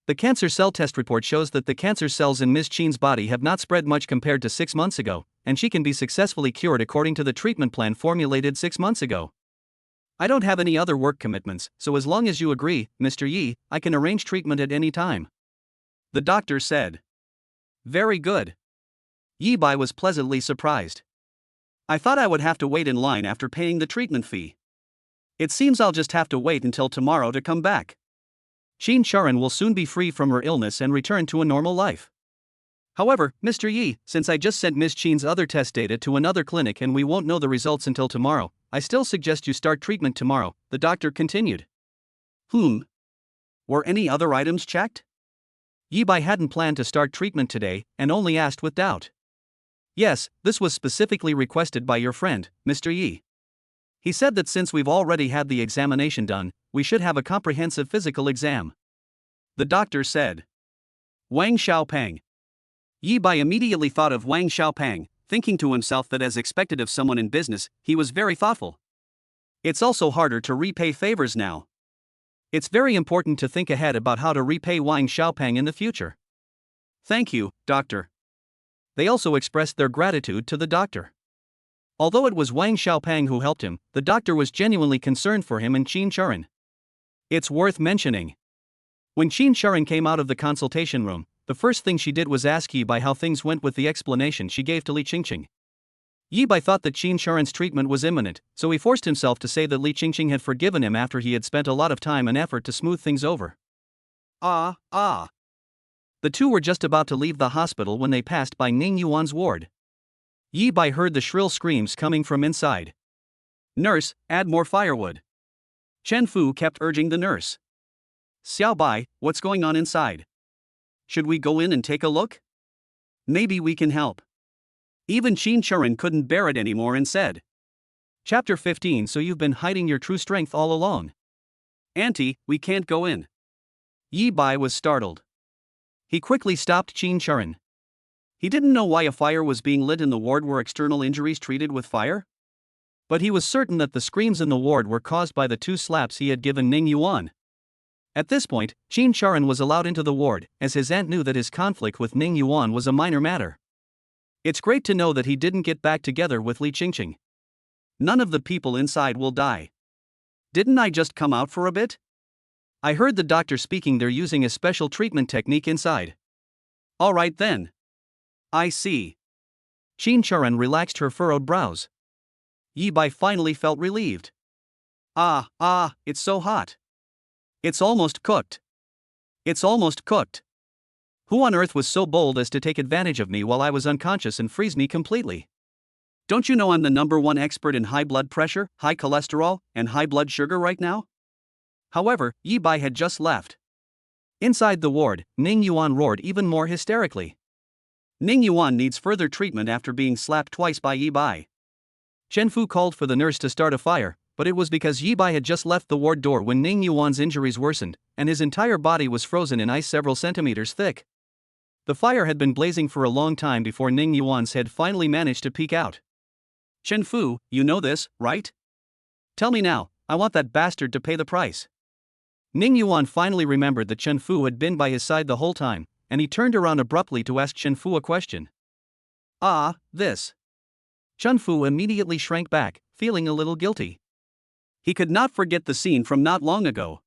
Speaker 1: The cancer cell test report shows that the cancer cells in Ms. Chen's body have not spread much compared to 6 months ago, and she can be successfully cured according to the treatment plan formulated 6 months ago. I don't have any other work commitments, so as long as you agree, Mr. Yi, I can arrange treatment at any time. The doctor said. Very good. Yi Bai was pleasantly surprised. I thought I would have to wait in line after paying the treatment fee. It seems I'll just have to wait until tomorrow to come back. Chen Sharon will soon be free from her illness and return to a normal life. However, Mr. Yi, since I just sent Ms. Chen's other test data to another clinic and we won't know the results until tomorrow, I still suggest you start treatment tomorrow, the doctor continued. Were any other items checked? Yi Bai hadn't planned to start treatment today and only asked with doubt. Yes, this was specifically requested by your friend, Mr. Yi. He said that since we've already had the examination done, we should have a comprehensive physical exam. The doctor said. Wang Xiaopeng. Yi Bai immediately thought of Wang Xiaopeng, thinking to himself that as expected of someone in business, he was very thoughtful. It's also harder to repay favors now. It's very important to think ahead about how to repay Wang Xiaopeng in the future. Thank you, doctor. They also expressed their gratitude to the doctor. Although it was Wang Xiaopeng who helped him, the doctor was genuinely concerned for him and Chen Sharon. It's worth mentioning. When Chen Sharon came out of the consultation room, the first thing she did was ask Yi Bai how things went with the explanation she gave to Li Qingqing. Yi Bai thought that Chen Sharon's treatment was imminent, so he forced himself to say that Li Qingqing had forgiven him after he had spent a lot of time and effort to smooth things over. The two were just about to leave the hospital when they passed by Ning Yuan's ward. Yi Bai heard the shrill screams coming from inside. Nurse, add more firewood. Chen Fu kept urging the nurse. Xiao Bai, what's going on inside? Should we go in and take a look? Maybe we can help. Even Chen Sharon couldn't bear it anymore and said. Chapter 15. So you've been hiding your true strength all along. Auntie, we can't go in. Yi Bai was startled. He quickly stopped Chen Sharon. He didn't know why a fire was being lit in the ward where external injuries treated with fire. But he was certain that the screams in the ward were caused by the 2 slaps he had given Ning Yuan. At this point, Chen Sharon was allowed into the ward, as his aunt knew that his conflict with Ning Yuan was a minor matter. It's great to know that he didn't get back together with Li Qingqing. None of the people inside will die. Didn't I just come out for a bit? I heard the doctor speaking they're using a special treatment technique inside. All right then. I see. Chen Sharon relaxed her furrowed brows. Yi Bai finally felt relieved. It's so hot. It's almost cooked. It's almost cooked. Who on earth was so bold as to take advantage of me while I was unconscious and freeze me completely? Don't you know I'm the #1 expert in high blood pressure, high cholesterol, and high blood sugar right now? However, Yi Bai had just left. Inside the ward, Ning Yuan roared even more hysterically. Ning Yuan needs further treatment after being slapped twice by Yi Bai. Chen Fu called for the nurse to start a fire, but it was because Yi Bai had just left the ward door when Ning Yuan's injuries worsened, and his entire body was frozen in ice several centimeters thick. The fire had been blazing for a long time before Ning Yuan's head finally managed to peek out. Chen Fu, you know this, right? Tell me now, I want that bastard to pay the price. Ning Yuan finally remembered that Chen Fu had been by his side the whole time, and he turned around abruptly to ask Chen Fu a question. This. Chen Fu immediately shrank back, feeling a little guilty. He could not forget the scene from not long ago.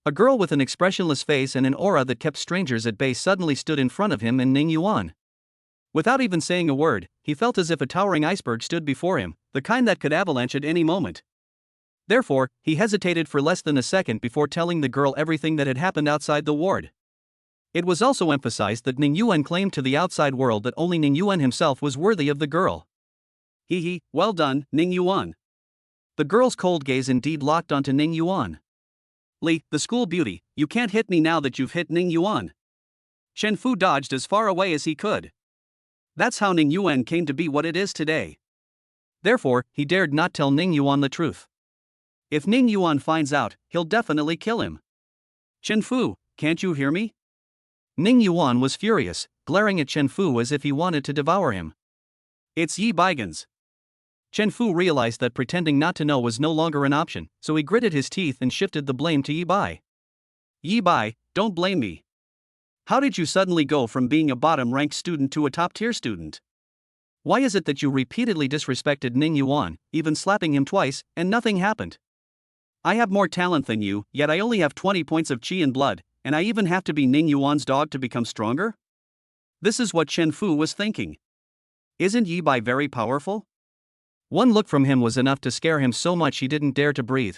Speaker 1: A girl with an expressionless face and an aura that kept strangers at bay suddenly stood in front of him and Ning Yuan. Without even saying a word, he felt as if a towering iceberg stood before him, the kind that could avalanche at any moment. Therefore, he hesitated for less than a second before telling the girl everything that had happened outside the ward. It was also emphasized that Ning Yuan claimed to the outside world that only Ning Yuan himself was worthy of the girl. Well done, Ning Yuan. The girl's cold gaze indeed locked onto Ning Yuan. Li, the school beauty, you can't hit me now that you've hit Ning Yuan. Chen Fu dodged as far away as he could. That's how Ning Yuan came to be what it is today. Therefore, he dared not tell Ning Yuan the truth. If Ning Yuan finds out, he'll definitely kill him. Chen Fu, can't you hear me? Ning Yuan was furious, glaring at Chen Fu as if he wanted to devour him. It's Yi Baigan's. Chen Fu realized that pretending not to know was no longer an option, so he gritted his teeth and shifted the blame to Yi Bai. Yi Bai, don't blame me. How did you suddenly go from being a bottom-ranked student to a top-tier student? Why is it that you repeatedly disrespected Ning Yuan, even slapping him twice, and nothing happened? I have more talent than you, yet I only have 20 points of qi and blood, and I even have to be Ning Yuan's dog to become stronger? This is what Chen Fu was thinking. Isn't Yi Bai very powerful? One look from him was enough to scare him so much he didn't dare to breathe.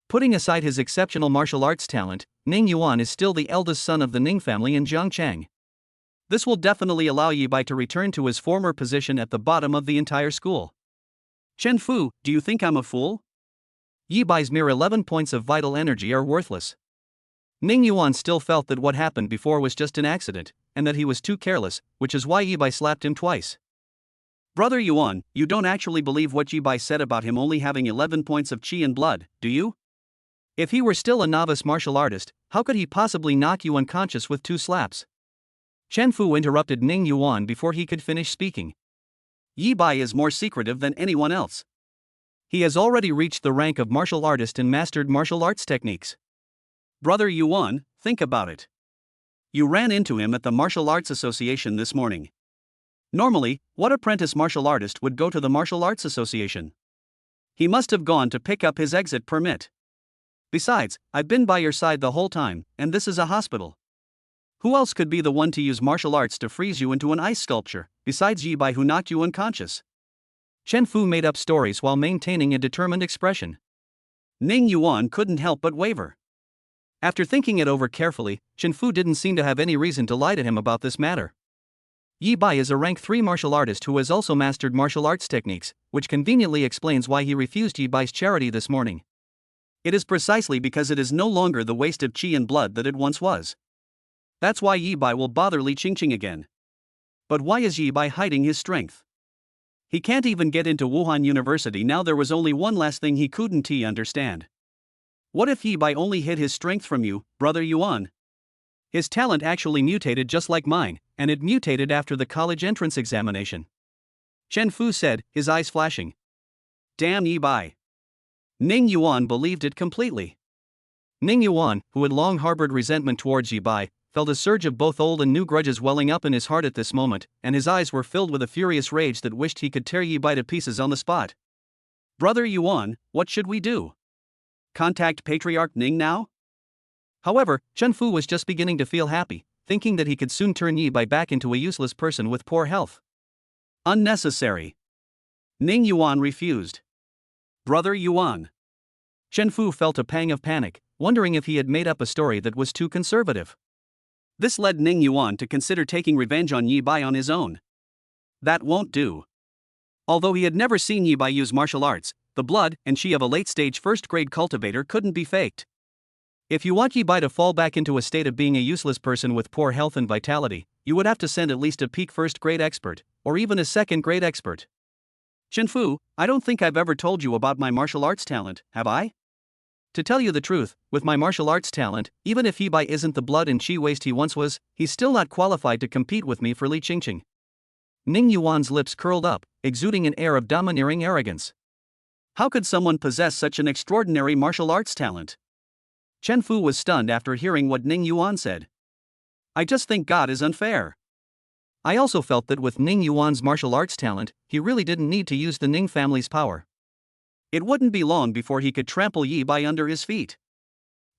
Speaker 1: Putting aside his exceptional martial arts talent, Ning Yuan is still the eldest son of the Ning family in Jiangchang. This will definitely allow Yi Bai to return to his former position at the bottom of the entire school. Chen Fu, do you think I'm a fool? Yi Bai's mere 11 points of vital energy are worthless. Ning Yuan still felt that what happened before was just an accident, and that he was too careless, which is why Yi Bai slapped him twice. Brother Yuan, you don't actually believe what Yi Bai said about him only having 11 points of qi and blood, do you? If he were still a novice martial artist, how could he possibly knock you unconscious with 2 slaps? Chen Fu interrupted Ning Yuan before he could finish speaking. Yi Bai is more secretive than anyone else. He has already reached the rank of martial artist and mastered martial arts techniques. Brother Yuan, think about it. You ran into him at the Martial Arts Association this morning. Normally, what apprentice martial artist would go to the Martial Arts Association? He must have gone to pick up his exit permit. Besides, I've been by your side the whole time, and this is a hospital. Who else could be the one to use martial arts to freeze you into an ice sculpture, besides Yi Bai who knocked you unconscious? Chen Fu made up stories while maintaining a determined expression. Ning Yuan couldn't help but waver. After thinking it over carefully, Chen Fu didn't seem to have any reason to lie to him about this matter. Yi Bai is a rank 3 martial artist who has also mastered martial arts techniques, which conveniently explains why he refused Yi Bai's charity this morning. It is precisely because it is no longer the waste of qi and blood that it once was. That's why Yi Bai will bother Li Qingqing again. But why is Yi Bai hiding his strength? He can't even get into Wuhan University now. There was only one last thing he couldn't understand. What if Yi Bai only hid his strength from you, Brother Yuan? His talent actually mutated just like mine, and it mutated after the college entrance examination. Chen Fu said, his eyes flashing. Damn Yi Bai. Ning Yuan believed it completely. Ning Yuan, who had long harbored resentment towards Yi Bai, felt a surge of both old and new grudges welling up in his heart at this moment, and his eyes were filled with a furious rage that wished he could tear Yi Bai to pieces on the spot. Brother Yuan, what should we do? Contact Patriarch Ning now? However, Chen Fu was just beginning to feel happy, thinking that he could soon turn Yi Bai back into a useless person with poor health. Unnecessary. Ning Yuan refused. Brother Yuan. Chen Fu felt a pang of panic, wondering if he had made up a story that was too conservative. This led Ning Yuan to consider taking revenge on Yi Bai on his own. That won't do. Although he had never seen Yi Bai use martial arts, the blood and qi of a late-stage first-grade cultivator couldn't be faked. If you want Yi Bai to fall back into a state of being a useless person with poor health and vitality, you would have to send at least a peak first-grade expert, or even a second-grade expert. Chen Fu, I don't think I've ever told you about my martial arts talent, have I? To tell you the truth, with my martial arts talent, even if Yi Bai isn't the blood and qi waste he once was, he's still not qualified to compete with me for Li Qingqing. Ning Yuan's lips curled up, exuding an air of domineering arrogance. How could someone possess such an extraordinary martial arts talent? Chen Fu was stunned after hearing what Ning Yuan said. I just think God is unfair. I also felt that with Ning Yuan's martial arts talent, he really didn't need to use the Ning family's power. It wouldn't be long before he could trample Yi Bai under his feet.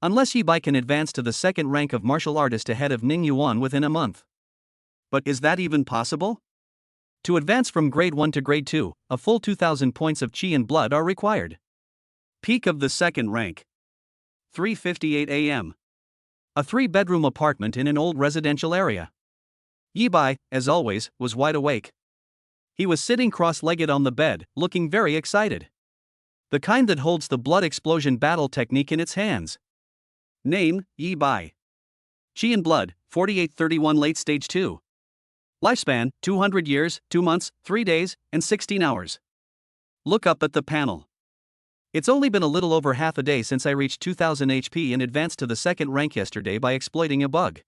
Speaker 1: Unless Yi Bai can advance to the second rank of martial artist ahead of Ning Yuan within a month. But is that even possible? To advance from grade 1 to grade 2, a full 2,000 points of qi and blood are required. Peak of the second rank. 3:58 a.m. A 3-bedroom apartment in an old residential area. Yi Bai, as always, was wide awake. He was sitting cross-legged on the bed, looking very excited. The kind that holds the blood explosion battle technique in its hands. Name, Yi Bai. Qi and blood, 4831 late stage 2. Lifespan, 200 years, 2 months, 3 days, and 16 hours. Look up at the panel. It's only been a little over half a day since I reached 2000 HP and advanced to the second rank yesterday by exploiting a bug.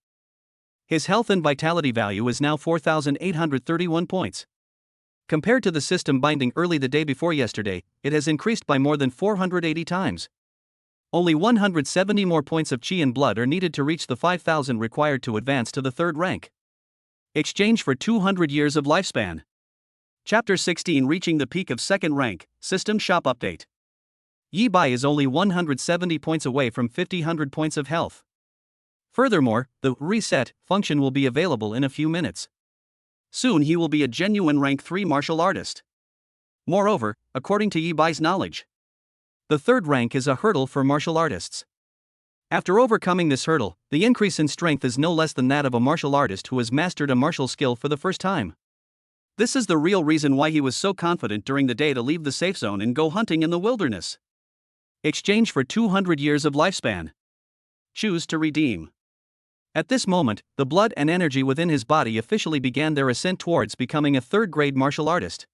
Speaker 1: His health and vitality value is now 4,831 points. Compared to the system binding early the day before yesterday, it has increased by more than 480 times. Only 170 more points of Qi and blood are needed to reach the 5,000 required to advance to the third rank. Exchange for 200 years of lifespan. Chapter 16 Reaching the peak of second rank, System Shop Update. Yi Bai is only 170 points away from 5,000 points of health. Furthermore, the reset function will be available in a few minutes. Soon he will be a genuine rank 3 martial artist. Moreover, according to Yi Bai's knowledge, the third rank is a hurdle for martial artists. After overcoming this hurdle, the increase in strength is no less than that of a martial artist who has mastered a martial skill for the first time. This is the real reason why he was so confident during the day to leave the safe zone and go hunting in the wilderness. Exchange for 200 years of lifespan. Choose to redeem. At this moment, the blood and energy within his body officially began their ascent towards becoming a third-grade martial artist.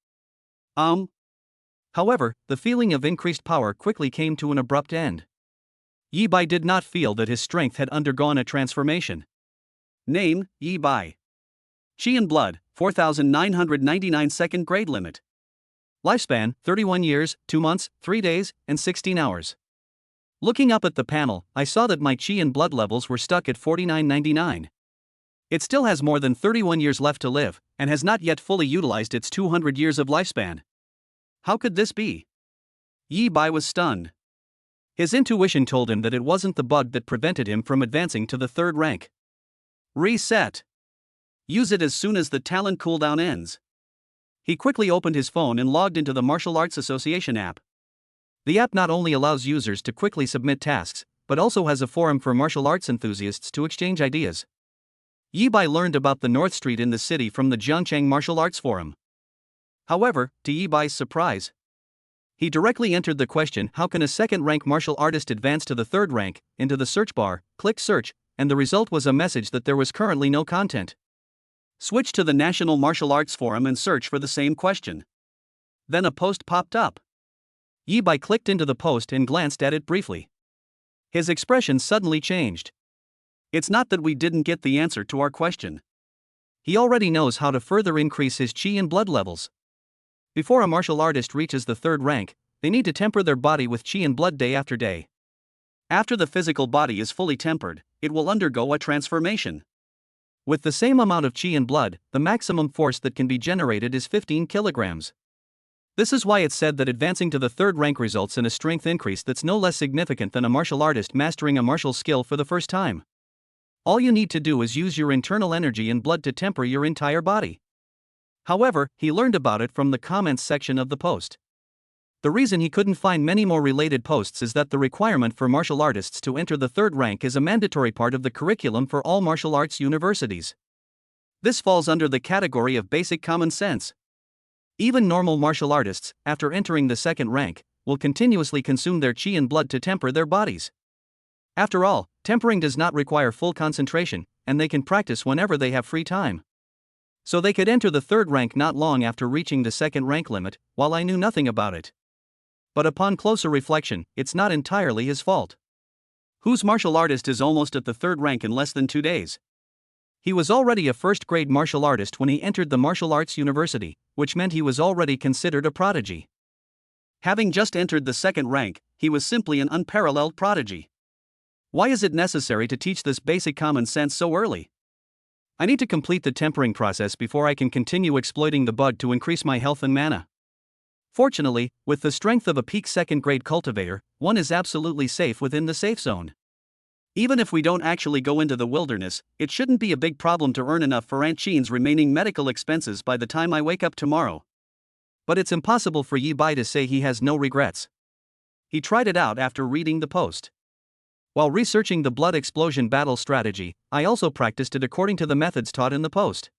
Speaker 1: However, the feeling of increased power quickly came to an abrupt end. Yi Bai did not feel that his strength had undergone a transformation. Name, Yi Bai. Qi and blood, 4,999 second grade limit. Lifespan, 31 years, 2 months, 3 days, and 16 hours. Looking up at the panel, I saw that my Qi and blood levels were stuck at 4999. It still has more than 31 years left to live, and has not yet fully utilized its 200 years of lifespan. How could this be? Yi Bai was stunned. His intuition told him that it wasn't the bug that prevented him from advancing to the third rank. Reset. Use it as soon as the talent cooldown ends. He quickly opened his phone and logged into the Martial Arts Association app. The app not only allows users to quickly submit tasks, but also has a forum for martial arts enthusiasts to exchange ideas. Yi Bai learned about the North Street in the city from the Jiangcheng Martial Arts Forum. However, to Yi Bai's surprise, he directly entered the question, how can a second-rank martial artist advance to the third rank, into the search bar, click search, and the result was a message that there was currently no content. Switch to the National Martial Arts Forum and search for the same question. Then a post popped up. Yi Bai clicked into the post and glanced at it briefly. His expression suddenly changed. It's not that we didn't get the answer to our question. He already knows how to further increase his Qi and blood levels. Before a martial artist reaches the third rank, they need to temper their body with Qi and blood day after day. After the physical body is fully tempered, it will undergo a transformation. With the same amount of Qi and blood, the maximum force that can be generated is 15 kilograms. This is why it's said that advancing to the third rank results in a strength increase that's no less significant than a martial artist mastering a martial skill for the first time. All you need to do is use your internal energy and blood to temper your entire body. However, he learned about it from the comments section of the post. The reason he couldn't find many more related posts is that the requirement for martial artists to enter the third rank is a mandatory part of the curriculum for all martial arts universities. This falls under the category of basic common sense. Even normal martial artists, after entering the second rank, will continuously consume their Qi and blood to temper their bodies. After all, tempering does not require full concentration, and they can practice whenever they have free time. So they could enter the third rank not long after reaching the second rank limit, while I knew nothing about it. But upon closer reflection, it's not entirely his fault. Whose martial artist is almost at the third rank in less than 2 days? He was already a first-grade martial artist when he entered the martial arts university, which meant he was already considered a prodigy. Having just entered the second rank, he was simply an unparalleled prodigy. Why is it necessary to teach this basic common sense so early? I need to complete the tempering process before I can continue exploiting the bug to increase my health and mana. Fortunately, with the strength of a peak second-grade cultivator, one is absolutely safe within the safe zone. Even if we don't actually go into the wilderness, it shouldn't be a big problem to earn enough for Aunt Sheen's remaining medical expenses by the time I wake up tomorrow. But it's impossible for Yi Bai to say he has no regrets. He tried it out after reading the post. While researching the blood explosion battle strategy, I also practiced it according to the methods taught in the post.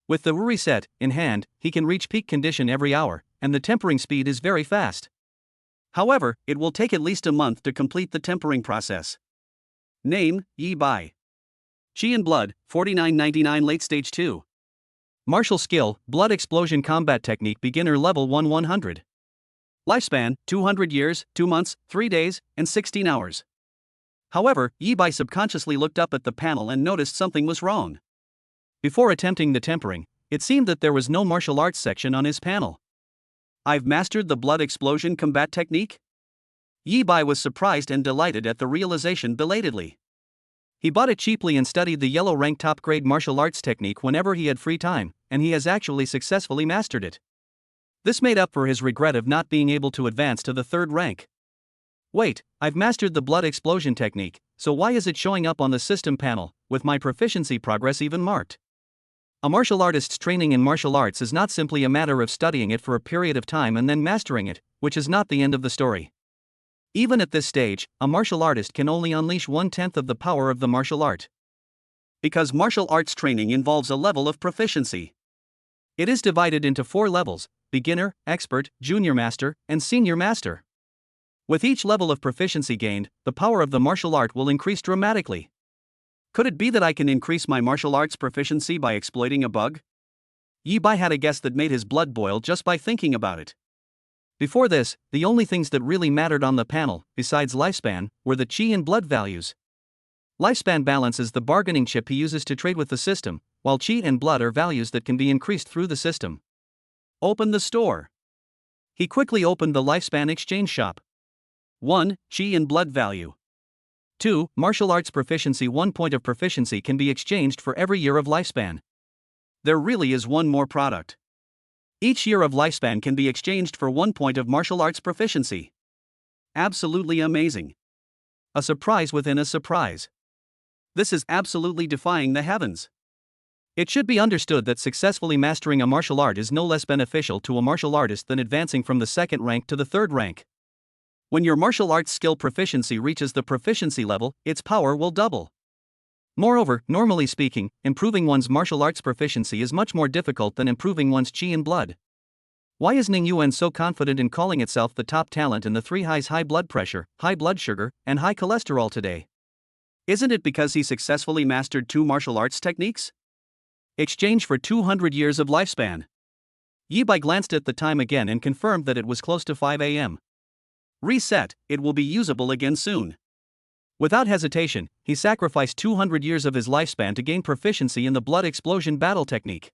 Speaker 1: With the reset in hand, he can reach peak condition every hour, and the tempering speed is very fast. However, it will take at least a month to complete the tempering process. Name, Yi Bai. Chi and Blood, 49.99 Late Stage 2. Martial Skill, Blood Explosion Combat Technique Beginner Level 1 100. Lifespan, 200 years, 2 months, 3 days, and 16 hours. However, Yi Bai subconsciously looked up at the panel and noticed something was wrong. Before attempting the tempering, it seemed that there was no martial arts section on his panel. I've mastered the Blood Explosion Combat Technique? Yi Bai was surprised and delighted at the realization belatedly. He bought it cheaply and studied the yellow rank top grade martial arts technique whenever he had free time, and he has actually successfully mastered it. This made up for his regret of not being able to advance to the 3rd rank. Wait, I've mastered the Blood Explosion Technique, so why is it showing up on the system panel, with my proficiency progress even marked? A martial artist's training in martial arts is not simply a matter of studying it for a period of time and then mastering it, which is not the end of the story. Even at this stage, a martial artist can only unleash 1/10 of the power of the martial art. Because martial arts training involves a level of proficiency. It is divided into 4 levels: beginner, expert, junior master, and senior master. With each level of proficiency gained, the power of the martial art will increase dramatically. Could it be that I can increase my martial arts proficiency by exploiting a bug? Yi Bai had a guess that made his blood boil just by thinking about it. Before this, the only things that really mattered on the panel, besides lifespan, were the chi and blood values. Lifespan balance is the bargaining chip he uses to trade with the system, while chi and blood are values that can be increased through the system. Open the store. He quickly opened the lifespan exchange shop. 1. Chi and blood value. 2. Martial arts proficiency. 1 point of proficiency can be exchanged for every year of lifespan. There really is one more product. Each year of lifespan can be exchanged for 1 point of martial arts proficiency. Absolutely amazing. A surprise within a surprise. This is absolutely defying the heavens. It should be understood that successfully mastering a martial art is no less beneficial to a martial artist than advancing from the 2nd rank to the 3rd rank. When your martial arts skill proficiency reaches the proficiency level, its power will double. Moreover, normally speaking, improving one's martial arts proficiency is much more difficult than improving one's chi and blood. Why is Ning Yuan so confident in calling itself the top talent in the 3 highs: high blood pressure, high blood sugar, and high cholesterol today? Isn't it because he successfully mastered 2 martial arts techniques? Exchange for 200 years of lifespan. Yi Bai glanced at the time again and confirmed that it was close to 5 a.m. Reset, it will be usable again soon. Without hesitation, he sacrificed 200 years of his lifespan to gain proficiency in the Blood Explosion Battle Technique.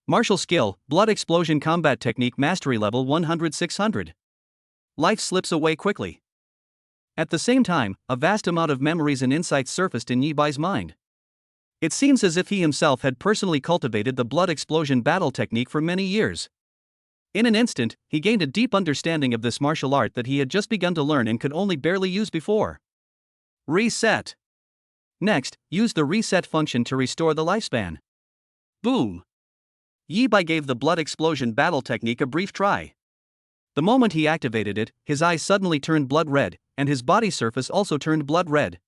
Speaker 1: Martial Skill, Blood Explosion Combat Technique Mastery Level 100-600. Life slips away quickly. At the same time, a vast amount of memories and insights surfaced in Yi Bai's mind. It seems as if he himself had personally cultivated the Blood Explosion Battle Technique for many years. In an instant, he gained a deep understanding of this martial art that he had just begun to learn and could only barely use before. Reset. Next, use the reset function to restore the lifespan. Boom. Yi Bai gave the Blood Explosion Battle Technique a brief try. The moment he activated it, his eyes suddenly turned blood red, and his body surface also turned blood red.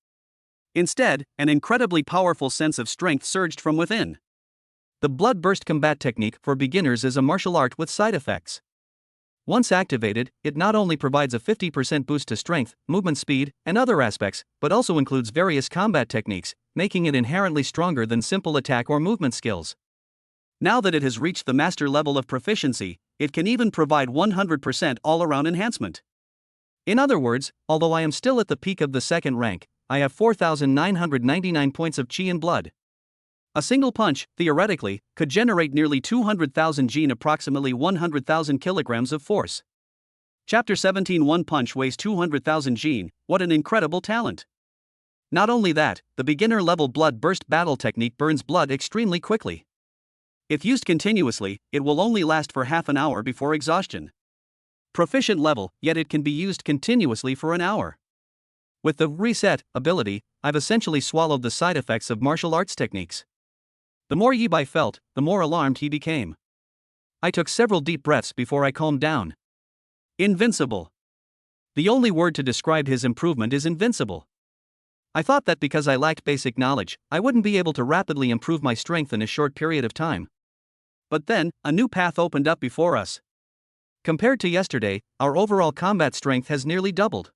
Speaker 1: Instead, an incredibly powerful sense of strength surged from within. The Blood Burst Combat Technique for beginners is a martial art with side effects. Once activated, it not only provides a 50% boost to strength, movement speed, and other aspects, but also includes various combat techniques, making it inherently stronger than simple attack or movement skills. Now that it has reached the master level of proficiency, it can even provide 100% all-around enhancement. In other words, although I am still at the peak of the 2nd rank, I have 4,999 points of chi and blood. A single punch, theoretically, could generate nearly 200,000 Jin, approximately 100,000 kilograms of force. Chapter 17. One punch weighs 200,000 Jin, what an incredible talent. Not only that, the beginner-level Blood Burst Battle Technique burns blood extremely quickly. If used continuously, it will only last for half an hour before exhaustion. Proficient level, yet it can be used continuously for an hour. With the reset ability, I've essentially swallowed the side effects of martial arts techniques. The more Yi Bai felt, the more alarmed he became. I took several deep breaths before I calmed down. Invincible. The only word to describe his improvement is invincible. I thought that because I lacked basic knowledge, I wouldn't be able to rapidly improve my strength in a short period of time. But then, a new path opened up before us. Compared to yesterday, our overall combat strength has nearly doubled.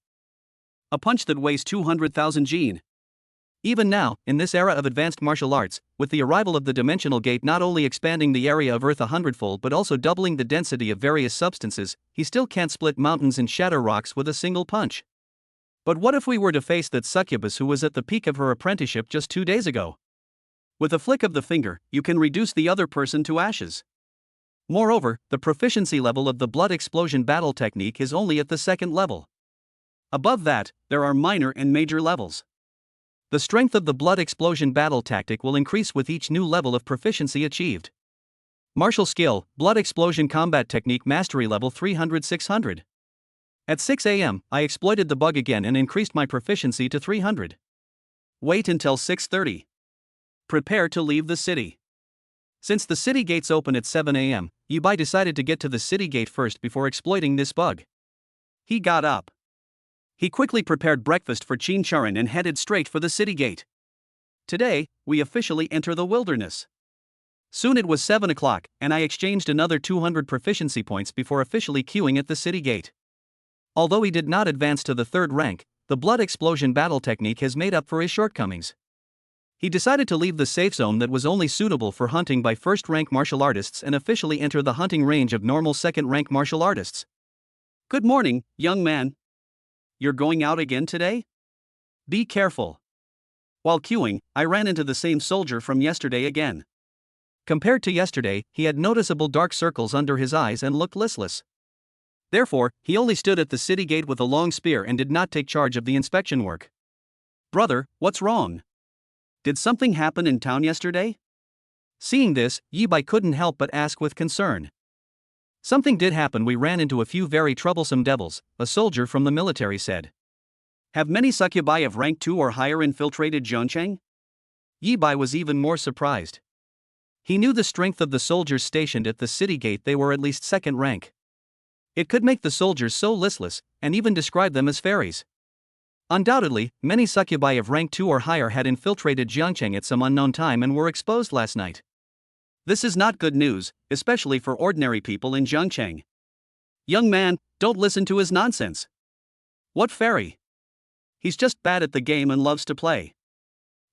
Speaker 1: A punch that weighs 200,000 gene. Even now, in this era of advanced martial arts, with the arrival of the dimensional gate not only expanding the area of Earth 100-fold but also doubling the density of various substances, he still can't split mountains and shatter rocks with a single punch. But what if we were to face that succubus who was at the peak of her apprenticeship just 2 days ago? With a flick of the finger, you can reduce the other person to ashes. Moreover, the proficiency level of the blood explosion battle technique is only at the 2nd level. Above that, there are minor and major levels. The strength of the blood explosion battle tactic will increase with each new level of proficiency achieved. Martial skill, blood explosion combat technique mastery level 300-600. At 6 a.m., I exploited the bug again and increased my proficiency to 300. Wait until 6:30. Prepare to leave the city. Since the city gates open at 7 a.m., Yibai decided to get to the city gate first before exploiting this bug. He got up. He quickly prepared breakfast for Qin Charan and headed straight for the city gate. Today, we officially enter the wilderness. Soon it was 7 o'clock, and I exchanged another 200 proficiency points before officially queuing at the city gate. Although he did not advance to the 3rd rank, the blood explosion battle technique has made up for his shortcomings. He decided to leave the safe zone that was only suitable for hunting by 1st-rank martial artists and officially enter the hunting range of normal 2nd-rank martial artists. Good morning, young man. You're going out again today? Be careful. While queuing, I ran into the same soldier from yesterday again. Compared to yesterday, he had noticeable dark circles under his eyes and looked listless. Therefore, he only stood at the city gate with a long spear and did not take charge of the inspection work. Brother, what's wrong? Did something happen in town yesterday? Seeing this, Yibai couldn't help but ask with concern. Something did happen. We ran into a few very troublesome devils, a soldier from the military said. Have many succubi of rank 2 or higher infiltrated Zhongcheng? Yibai was even more surprised. He knew the strength of the soldiers stationed at the city gate. They were at least 2nd rank. It could make the soldiers so listless, and even describe them as fairies. Undoubtedly, many succubi of rank 2 or higher had infiltrated Zhongcheng at some unknown time and were exposed last night. This is not good news, especially for ordinary people in Zhongcheng. Young man, don't listen to his nonsense. What fairy? He's just bad at the game and loves to play.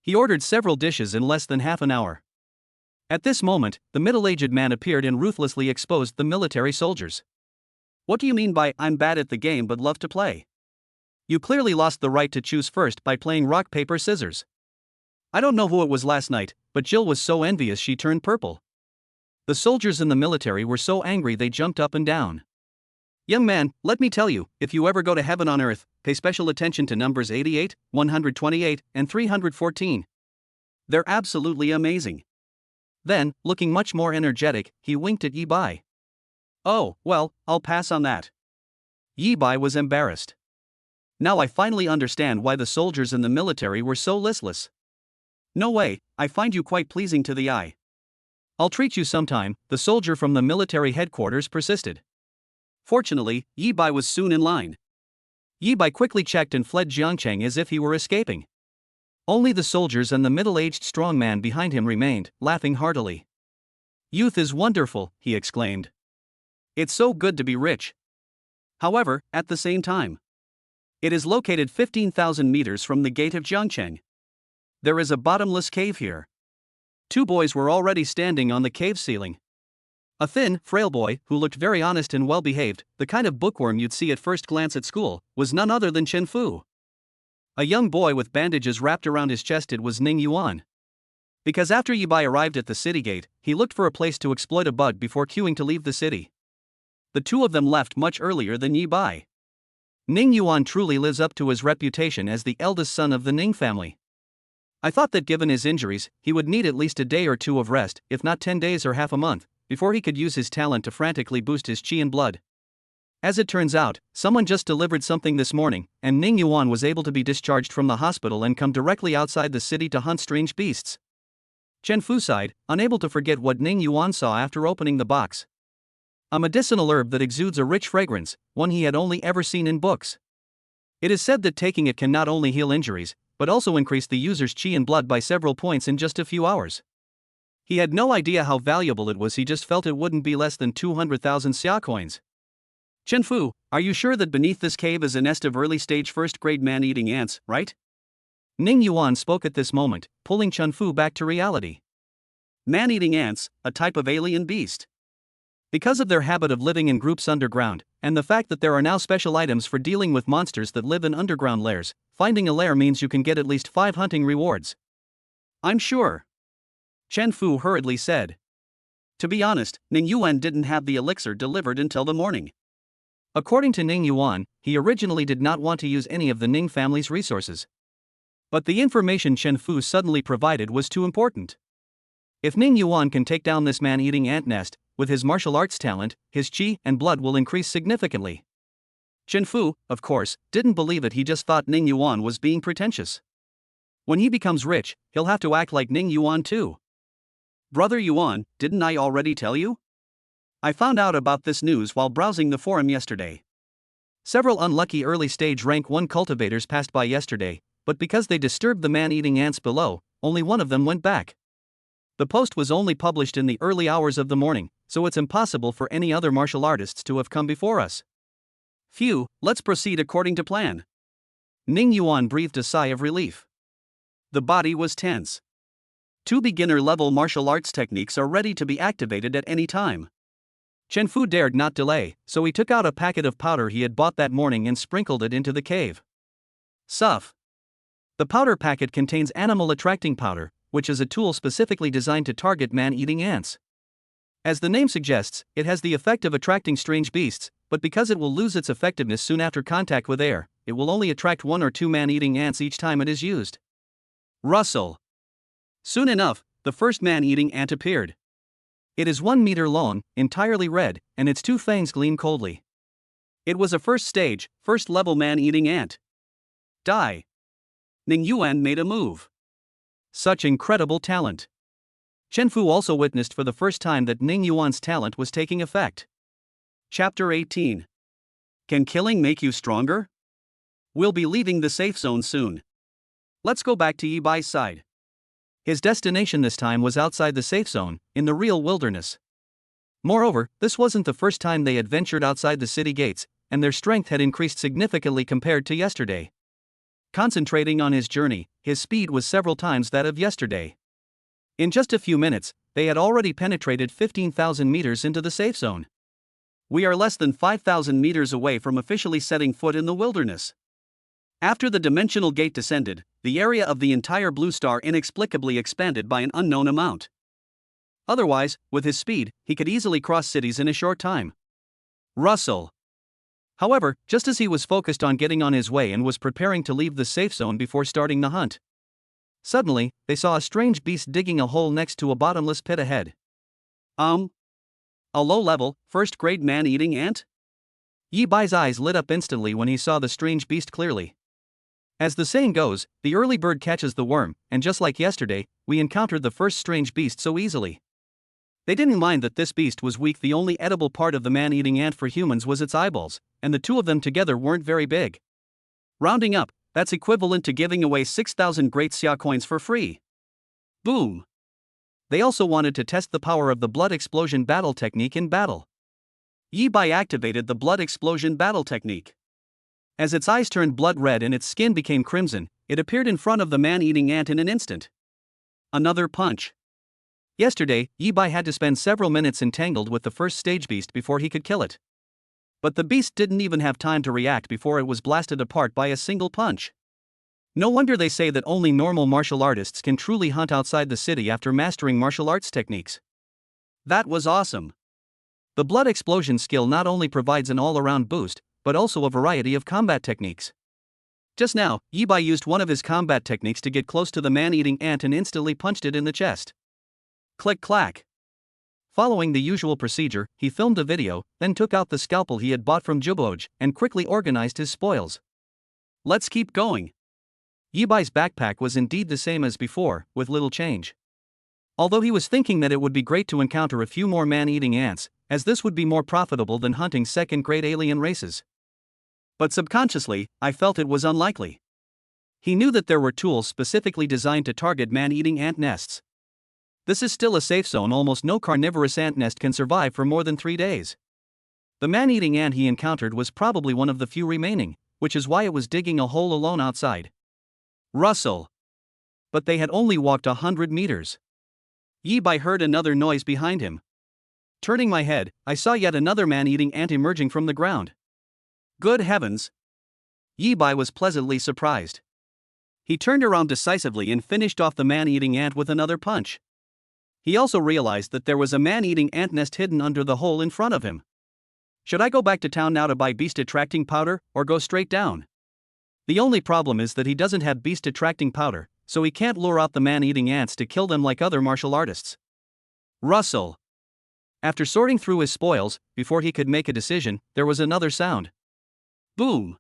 Speaker 1: He ordered several dishes in less than half an hour. At this moment, the middle-aged man appeared and ruthlessly exposed the military soldiers. What do you mean by I'm bad at the game but love to play? You clearly lost the right to choose first by playing rock, paper, scissors. I don't know who it was last night, but Jill was so envious she turned purple. The soldiers in the military were so angry they jumped up and down. Young man, let me tell you, if you ever go to heaven on earth, pay special attention to numbers 88, 128, and 314. They're absolutely amazing. Then, looking much more energetic, he winked at Yibai. Oh, well, I'll pass on that. Yibai was embarrassed. Now I finally understand why the soldiers in the military were so listless. No way, I find you quite pleasing to the eye. I'll treat you sometime, the soldier from the military headquarters persisted. Fortunately, Yibai was soon in line. Yibai quickly checked and fled Zhongcheng as if he were escaping. Only the soldiers and the middle-aged strong man behind him remained, laughing heartily. Youth is wonderful, he exclaimed. It's so good to be rich. However, at the same time, it is located 15,000 meters from the gate of Zhongcheng. There is a bottomless cave here. 2 boys were already standing on the cave ceiling. A thin, frail boy, who looked very honest and well-behaved, the kind of bookworm you'd see at first glance at school, was none other than Chen Fu. A young boy with bandages wrapped around his chest. It was Ning Yuan. Because after Yibai arrived at the city gate, he looked for a place to exploit a bug before queuing to leave the city. The 2 of them left much earlier than Yibai. Ning Yuan truly lives up to his reputation as the eldest son of the Ning family. I thought that given his injuries, he would need at least a day or 2 of rest, if not 10 days or half a month, before he could use his talent to frantically boost his qi and blood. As it turns out, someone just delivered something this morning, and Ning Yuan was able to be discharged from the hospital and come directly outside the city to hunt strange beasts. Chen Fu sighed, unable to forget what Ning Yuan saw after opening the box. A medicinal herb that exudes a rich fragrance, one he had only ever seen in books. It is said that taking it can not only heal injuries, but also increase the user's qi and blood by several points in just a few hours. He had no idea how valuable it was. He just felt it wouldn't be less than 200,000 xia coins. Chen Fu, are you sure that beneath this cave is a nest of early-stage first-grade man-eating ants, right? Ning Yuan spoke at this moment, pulling Chen Fu back to reality. Man-eating ants, a type of alien beast. Because of their habit of living in groups underground, and the fact that there are now special items for dealing with monsters that live in underground lairs, finding a lair means you can get at least 5 hunting rewards. I'm sure. Chen Fu hurriedly said. To be honest, Ning Yuan didn't have the elixir delivered until the morning. According to Ning Yuan, he originally did not want to use any of the Ning family's resources. But the information Chen Fu suddenly provided was too important. If Ning Yuan can take down this man-eating ant nest, with his martial arts talent, his qi and blood will increase significantly. Chen Fu, of course, didn't believe it. He just thought Ning Yuan was being pretentious. When he becomes rich, he'll have to act like Ning Yuan too. Brother Yuan, didn't I already tell you? I found out about this news while browsing the forum yesterday. Several unlucky early-stage rank 1 cultivators passed by yesterday, but because they disturbed the man-eating ants below, only one of them went back. The post was only published in the early hours of the morning, so it's impossible for any other martial artists to have come before us. Phew, let's proceed according to plan. Ning Yuan breathed a sigh of relief. The body was tense. 2 beginner-level martial arts techniques are ready to be activated at any time. Chen Fu dared not delay, so he took out a packet of powder he had bought that morning and sprinkled it into the cave. Suff. The powder packet contains animal-attracting powder, which is a tool specifically designed to target man-eating ants. As the name suggests, it has the effect of attracting strange beasts, but because it will lose its effectiveness soon after contact with air, it will only attract 1 or 2 man-eating ants each time it is used. Rustle. Soon enough, the first man-eating ant appeared. It is 1 meter long, entirely red, and its 2 fangs gleam coldly. It was a first-stage, first-level man-eating ant. Die. Ning Yuan made a move. Such incredible talent. Chen Fu also witnessed for the first time that Ning Yuan's talent was taking effect. Chapter 18. Can killing make you stronger? We'll be leaving the safe zone soon. Let's go back to Yi Bai's side. His destination this time was outside the safe zone, in the real wilderness. Moreover, this wasn't the first time they had ventured outside the city gates, and their strength had increased significantly compared to yesterday. Concentrating on his journey, his speed was several times that of yesterday. In just a few minutes, they had already penetrated 15,000 meters into the safe zone. We are less than 5,000 meters away from officially setting foot in the wilderness. After the dimensional gate descended, the area of the entire blue star inexplicably expanded by an unknown amount. Otherwise, with his speed, he could easily cross cities in a short time. Rustle. However, just as he was focused on getting on his way and was preparing to leave the safe zone before starting the hunt, suddenly, they saw a strange beast digging a hole next to a bottomless pit ahead. A low-level, first-grade man-eating ant? Yi Bai's eyes lit up instantly when he saw the strange beast clearly. As the saying goes, the early bird catches the worm, and just like yesterday, we encountered the first strange beast so easily. They didn't mind that this beast was weak. The only edible part of the man-eating ant for humans was its eyeballs, and the 2 of them together weren't very big. Rounding up, that's equivalent to giving away 6,000 great xia coins for free. Boom! They also wanted to test the power of the blood explosion battle technique in battle. Yi Bai activated the blood explosion battle technique. As its eyes turned blood red and its skin became crimson, it appeared in front of the man-eating ant in an instant. Another punch. Yesterday, Yi Bai had to spend several minutes entangled with the first stage beast before he could kill it. But the beast didn't even have time to react before it was blasted apart by a single punch. No wonder they say that only normal martial artists can truly hunt outside the city after mastering martial arts techniques. That was awesome. The blood explosion skill not only provides an all-around boost, but also a variety of combat techniques. Just now, Yi Bai used one of his combat techniques to get close to the man-eating ant and instantly punched it in the chest. Click-clack. Following the usual procedure, he filmed a video, then took out the scalpel he had bought from Juboj, and quickly organized his spoils. Let's keep going. Yi Bai's backpack was indeed the same as before, with little change. Although he was thinking that it would be great to encounter a few more man-eating ants, as this would be more profitable than hunting second-grade alien races. But subconsciously, I felt it was unlikely. He knew that there were tools specifically designed to target man-eating ant nests. This is still a safe zone. Almost no carnivorous ant nest can survive for more than 3 days. The man-eating ant he encountered was probably one of the few remaining, which is why it was digging a hole alone outside. Rustle. But they had only walked 100 meters. Yi Bai heard another noise behind him. Turning my head, I saw yet another man-eating ant emerging from the ground. Good heavens! Yi Bai was pleasantly surprised. He turned around decisively and finished off the man-eating ant with another punch. He also realized that there was a man-eating ant nest hidden under the hole in front of him. Should I go back to town now to buy beast-attracting powder, or go straight down? The only problem is that he doesn't have beast-attracting powder, so he can't lure out the man-eating ants to kill them like other martial artists. Rustle. After sorting through his spoils, before he could make a decision, there was another sound. Boom.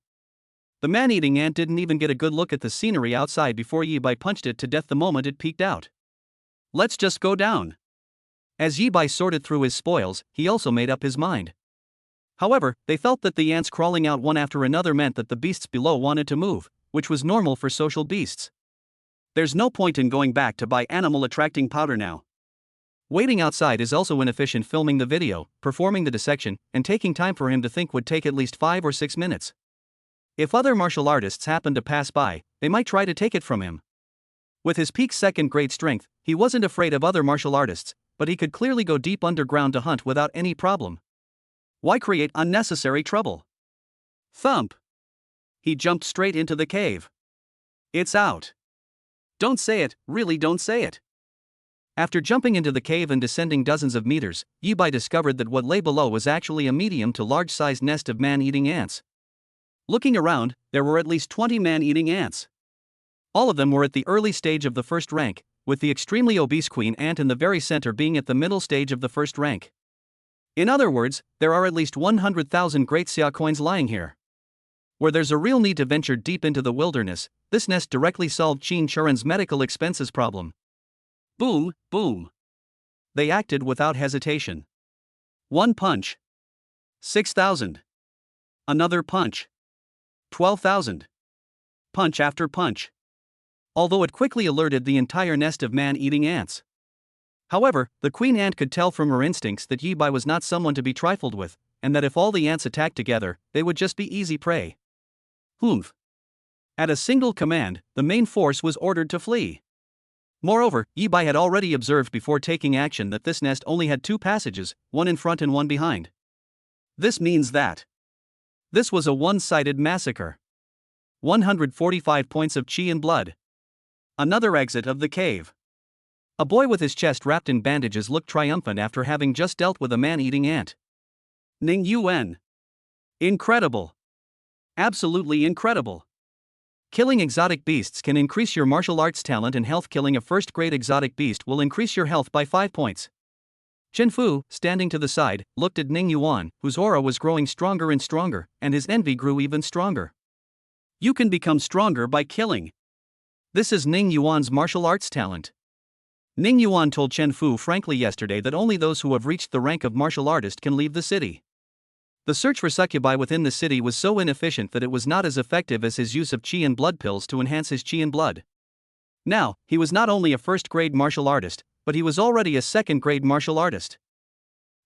Speaker 1: The man-eating ant didn't even get a good look at the scenery outside before Yi Bai punched it to death the moment it peeked out. Let's just go down. As Yi Bai sorted through his spoils, he also made up his mind. However, they felt that the ants crawling out one after another meant that the beasts below wanted to move, which was normal for social beasts. There's no point in going back to buy animal-attracting powder now. Waiting outside is also inefficient. Filming the video, performing the dissection, and taking time for him to think would take at least 5 or 6 minutes. If other martial artists happened to pass by, they might try to take it from him. With his peak second-grade strength, he wasn't afraid of other martial artists, but he could clearly go deep underground to hunt without any problem. Why create unnecessary trouble? Thump! He jumped straight into the cave. It's out. Don't say it, really don't say it. After jumping into the cave and descending dozens of meters, Yi Bai discovered that what lay below was actually a medium to large-sized nest of man-eating ants. Looking around, there were at least 20 man-eating ants. All of them were at the early stage of the first rank, with the extremely obese queen ant in the very center being at the middle stage of the first rank. In other words, there are at least 100,000 great Xia coins lying here. Where there's a real need to venture deep into the wilderness, this nest directly solved Qin Churen's medical expenses problem. Boom, boom. They acted without hesitation. One punch. 6,000. Another punch. 12,000. Punch after punch. Although it quickly alerted the entire nest of man-eating ants. However, the queen ant could tell from her instincts that Yi Bai was not someone to be trifled with, and that if all the ants attacked together, they would just be easy prey. Humph. At a single command, the main force was ordered to flee. Moreover, Yi Bai had already observed before taking action that this nest only had 2 passages, one in front and one behind. This means that this was a one-sided massacre. 145 points of chi and blood. Another exit of the cave. A boy with his chest wrapped in bandages looked triumphant after having just dealt with a man-eating ant. Ning Yuan. Incredible. Absolutely incredible. Killing exotic beasts can increase your martial arts talent and health. Killing a first-grade exotic beast will increase your health by 5 points. Chen Fu, standing to the side, looked at Ning Yuan, whose aura was growing stronger and stronger, and his envy grew even stronger. You can become stronger by killing. This is Ning Yuan's martial arts talent. Ning Yuan told Chen Fu frankly yesterday that only those who have reached the rank of martial artist can leave the city. The search for succubi within the city was so inefficient that it was not as effective as his use of chi and blood pills to enhance his chi and blood. Now, he was not only a first-grade martial artist, but he was already a second-grade martial artist.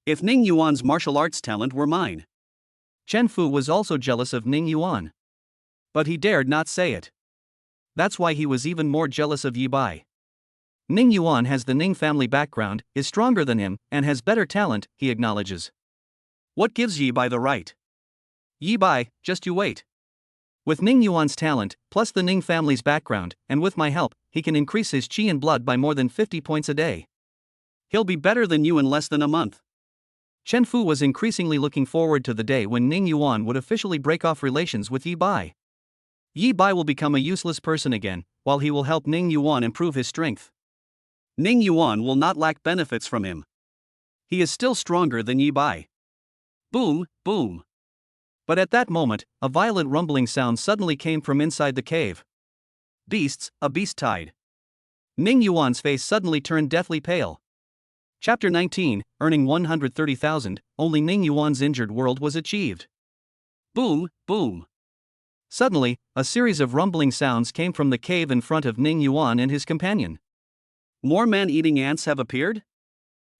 Speaker 1: If Ning Yuan's martial arts talent were mine. Chen Fu was also jealous of Ning Yuan. But he dared not say it. That's why he was even more jealous of Yi Bai. Ning Yuan has the Ning family background, is stronger than him, and has better talent, he acknowledges. What gives Yi Bai the right? Yi Bai, just you wait. With Ning Yuan's talent, plus the Ning family's background, and with my help, he can increase his chi and blood by more than 50 points a day. He'll be better than you in less than a month. Chen Fu was increasingly looking forward to the day when Ning Yuan would officially break off relations with Yi Bai. Yi Bai will become a useless person again, while he will help Ning Yuan improve his strength. Ning Yuan will not lack benefits from him. He is still stronger than Yi Bai. Boom, boom. But at that moment, a violent rumbling sound suddenly came from inside the cave. Beasts, a beast tide. Ning Yuan's face suddenly turned deathly pale. Chapter 19, earning 130,000, only Ning Yuan's injured world was achieved. Boom, boom. Suddenly, a series of rumbling sounds came from the cave in front of Ning Yuan and his companion. More man-eating ants have appeared?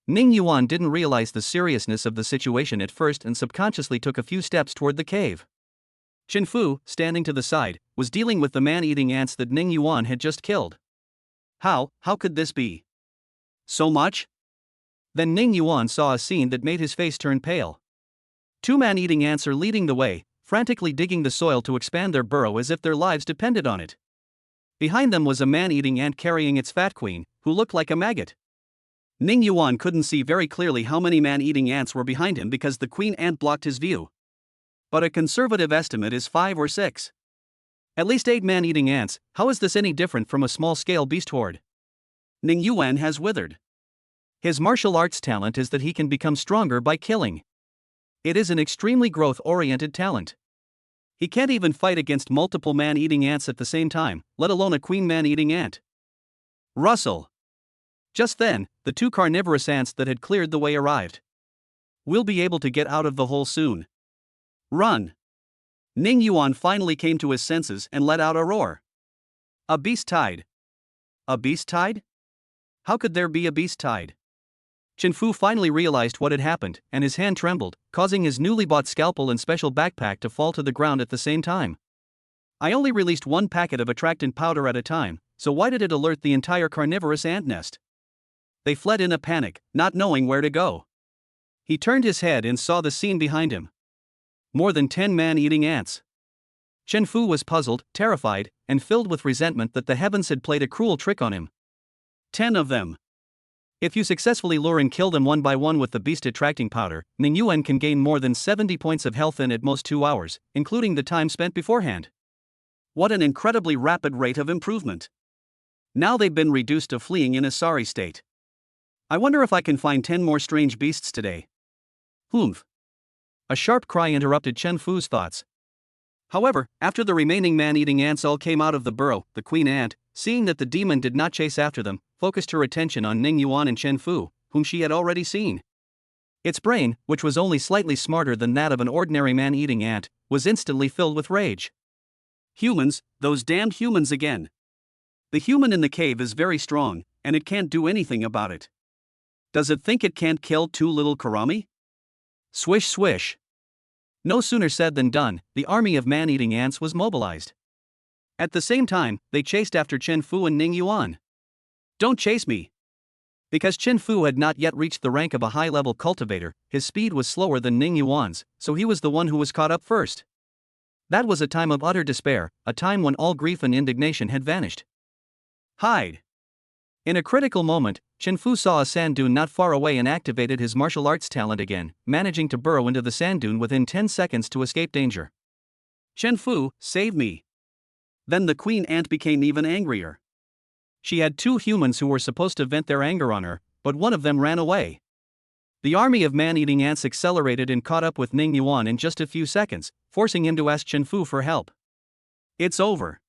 Speaker 1: Ning Yuan didn't realize the seriousness of the situation at first and subconsciously took a few steps toward the cave. Chen Fu, standing to the side, was dealing with the man-eating ants that Ning Yuan had just killed. How could this be? So much? Then Ning Yuan saw a scene that made his face turn pale. Two man-eating ants are leading the way, frantically digging the soil to expand their burrow as if their lives depended on it. Behind them was a man-eating ant carrying its fat queen, who looked like a maggot. Ning Yuan couldn't see very clearly how many man-eating ants were behind him because the queen ant blocked his view. But a conservative estimate is 5 or 6. At least 8 man-eating ants. How is this any different from a small-scale beast horde? Ning Yuan has withered. His martial arts talent is that he can become stronger by killing. It is an extremely growth-oriented talent. He can't even fight against multiple man-eating ants at the same time, let alone a queen man-eating ant. Rustle. Just then, the 2 carnivorous ants that had cleared the way arrived. We'll be able to get out of the hole soon. Run! Ning Yuan finally came to his senses and let out a roar. A beast tide. A beast tide? How could there be a beast tide? Chen Fu finally realized what had happened, and his hand trembled, causing his newly bought scalpel and special backpack to fall to the ground at the same time. I only released 1 packet of attractant powder at a time, so why did it alert the entire carnivorous ant nest? They fled in a panic, not knowing where to go. He turned his head and saw the scene behind him. More than 10 man-eating ants. Chen Fu was puzzled, terrified, and filled with resentment that the heavens had played a cruel trick on him. 10 of them. If you successfully lure and kill them one by one with the beast-attracting powder, Ning Yuan can gain more than 70 points of health in at most 2 hours, including the time spent beforehand. What an incredibly rapid rate of improvement. Now they've been reduced to fleeing in a sorry state. I wonder if I can find 10 more strange beasts today. Humph. A sharp cry interrupted Chen Fu's thoughts. However, after the remaining man-eating ants all came out of the burrow, the queen ant, seeing that the demon did not chase after them, focused her attention on Ning Yuan and Chen Fu, whom she had already seen. Its brain, which was only slightly smarter than that of an ordinary man-eating ant, was instantly filled with rage. Humans, those damned humans again. The human in the cave is very strong, and it can't do anything about it. Does it think it can't kill 2 little Karami? Swish swish. No sooner said than done, the army of man-eating ants was mobilized. At the same time, they chased after Chen Fu and Ning Yuan. Don't chase me! Because Chen Fu had not yet reached the rank of a high-level cultivator, his speed was slower than Ning Yuan's, so he was the one who was caught up first. That was a time of utter despair, a time when all grief and indignation had vanished. Hide! In a critical moment, Chen Fu saw a sand dune not far away and activated his martial arts talent again, managing to burrow into the sand dune within 10 seconds to escape danger. Chen Fu, save me! Then the queen ant became even angrier. She had 2 humans who were supposed to vent their anger on her, but one of them ran away. The army of man-eating ants accelerated and caught up with Ning Yuan in just a few seconds, forcing him to ask Chen Fu for help. It's over.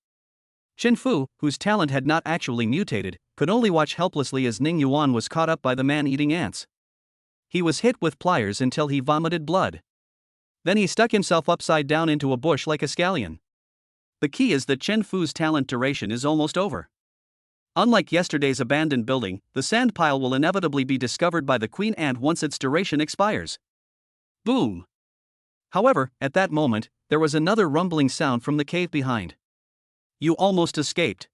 Speaker 1: Chen Fu, whose talent had not actually mutated, could only watch helplessly as Ning Yuan was caught up by the man-eating ants. He was hit with pliers until he vomited blood. Then he stuck himself upside down into a bush like a scallion. The key is that Chen Fu's talent duration is almost over. Unlike yesterday's abandoned building, the sand pile will inevitably be discovered by the queen ant once its duration expires. Boom! However, at that moment, there was another rumbling sound from the cave behind. You almost escaped.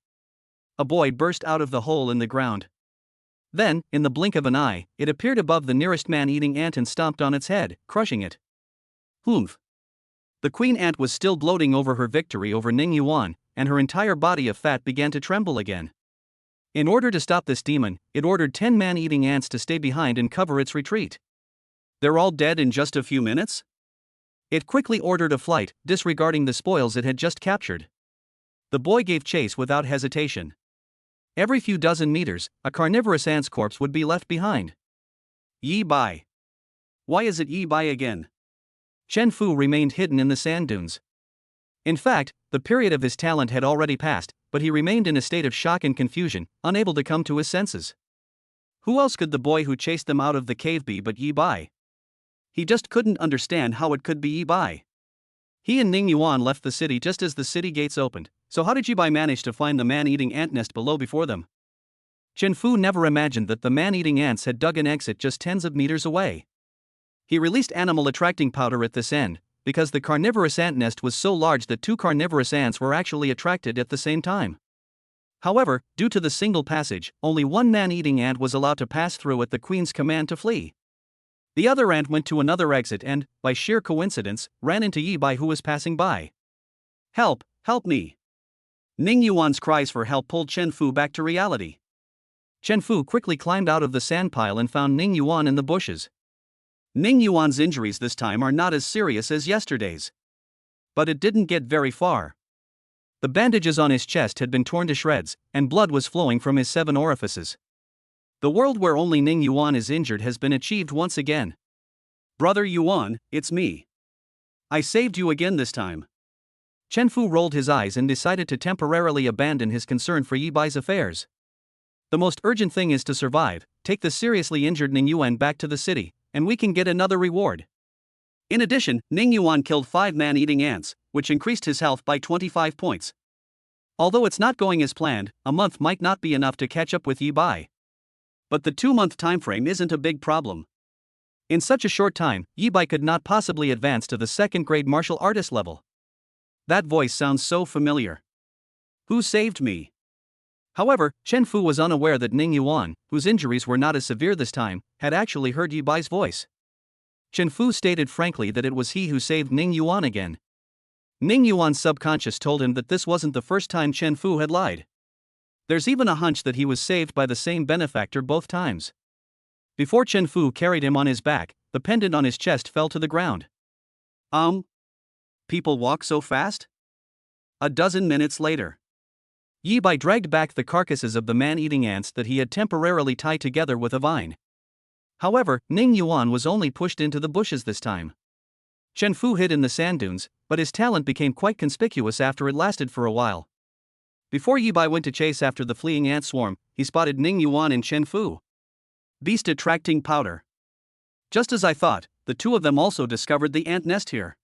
Speaker 1: A boy burst out of the hole in the ground. Then, in the blink of an eye, it appeared above the nearest man-eating ant and stomped on its head, crushing it. Humph! The queen ant was still gloating over her victory over Ning Yuan, and her entire body of fat began to tremble again. In order to stop this demon, it ordered 10 man-eating ants to stay behind and cover its retreat. They're all dead in just a few minutes? It quickly ordered a flight, disregarding the spoils it had just captured. The boy gave chase without hesitation. Every few dozen meters, a carnivorous ant's corpse would be left behind. Yi Bai. Why is it Yi Bai again? Chen Fu remained hidden in the sand dunes. In fact, the period of his talent had already passed, but he remained in a state of shock and confusion, unable to come to his senses. Who else could the boy who chased them out of the cave be but Yi Bai? He just couldn't understand how it could be Yi Bai. He and Ning Yuan left the city just as the city gates opened, so how did Yi Bai manage to find the man-eating ant nest below before them? Chen Fu never imagined that the man-eating ants had dug an exit just tens of meters away. He released animal-attracting powder at this end, because the carnivorous ant nest was so large that two carnivorous ants were actually attracted at the same time. However, due to the single passage, only one man-eating ant was allowed to pass through at the queen's command to flee. The other ant went to another exit and, by sheer coincidence, ran into Yi Bai, who was passing by. "Help, help me!" Ning Yuan's cries for help pulled Chen Fu back to reality. Chen Fu quickly climbed out of the sand pile and found Ning Yuan in the bushes. Ning Yuan's injuries this time are not as serious as yesterday's. But it didn't get very far. The bandages on his chest had been torn to shreds, and blood was flowing from his 7 orifices. The world where only Ning Yuan is injured has been achieved once again. "Brother Yuan, it's me. I saved you again this time." Chen Fu rolled his eyes and decided to temporarily abandon his concern for Yi Bai's affairs. The most urgent thing is to survive, take the seriously injured Ning Yuan back to the city, and we can get another reward. In addition, Ning Yuan killed 5 man-eating ants, which increased his health by 25 points. Although it's not going as planned, a month might not be enough to catch up with Yi Bai. But the 2-month timeframe isn't a big problem. In such a short time, Yi Bai could not possibly advance to the 2nd grade martial artist level. That voice sounds so familiar. Who saved me? However, Chen Fu was unaware that Ning Yuan, whose injuries were not as severe this time, had actually heard Yi Bai's voice. Chen Fu stated frankly that it was he who saved Ning Yuan again. Ning Yuan's subconscious told him that this wasn't the first time Chen Fu had lied. There's even a hunch that he was saved by the same benefactor both times. Before Chen Fu carried him on his back, the pendant on his chest fell to the ground. People walk so fast? A dozen minutes later, Yi Bai dragged back the carcasses of the man-eating ants that he had temporarily tied together with a vine. However, Ning Yuan was only pushed into the bushes this time. Chen Fu hid in the sand dunes, but his talent became quite conspicuous after it lasted for a while. Before Yi Bai went to chase after the fleeing ant swarm, he spotted Ning Yuan and Chen Fu. Beast-attracting powder. Just as I thought, the two of them also discovered the ant nest here.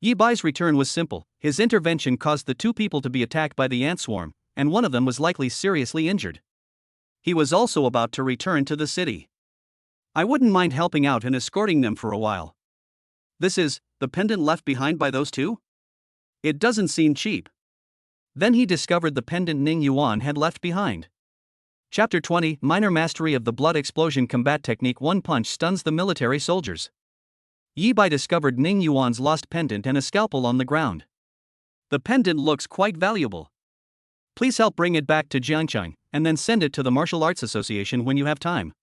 Speaker 1: Yi Bai's return was simple. His intervention caused the two people to be attacked by the ant swarm, and one of them was likely seriously injured. He was also about to return to the city. I wouldn't mind helping out and escorting them for a while. This is the pendant left behind by those two? It doesn't seem cheap. Then he discovered the pendant Ning Yuan had left behind. Chapter 20, Minor Mastery of the Blood Explosion Combat Technique. One punch stuns the military soldiers. Yi Bai discovered Ning Yuan's lost pendant and a scalpel on the ground. The pendant looks quite valuable. Please help bring it back to Jiangcheng, and then send it to the Martial Arts Association when you have time.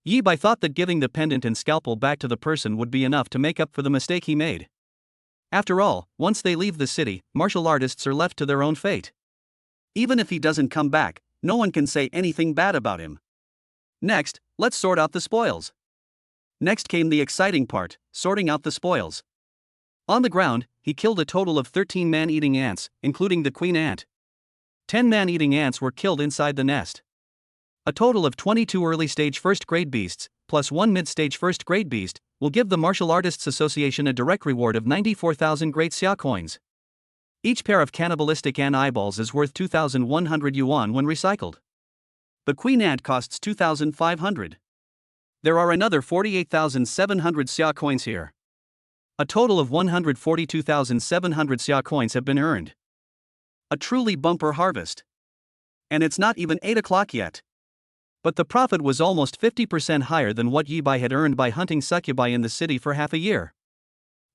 Speaker 1: Yi Bai thought that giving the pendant and scalpel back to the person would be enough to make up for the mistake he made. After all, once they leave the city, martial artists are left to their own fate. Even if he doesn't come back, no one can say anything bad about him. Next, let's sort out the spoils. Next came the exciting part, sorting out the spoils. On the ground, he killed a total of 13 man-eating ants, including the queen ant. 10 man-eating ants were killed inside the nest. A total of 22 early-stage first-grade beasts, plus 1 mid-stage first-grade beast, will give the Martial Artists Association a direct reward of 94,000 great xia coins. Each pair of cannibalistic ant eyeballs is worth 2,100 yuan when recycled. The queen ant costs 2,500. There are another 48,700 xia coins here. A total of 142,700 xia coins have been earned. A truly bumper harvest. And it's not even 8 o'clock yet. But the profit was almost 50% higher than what Yi Bai had earned by hunting succubi in the city for half a year.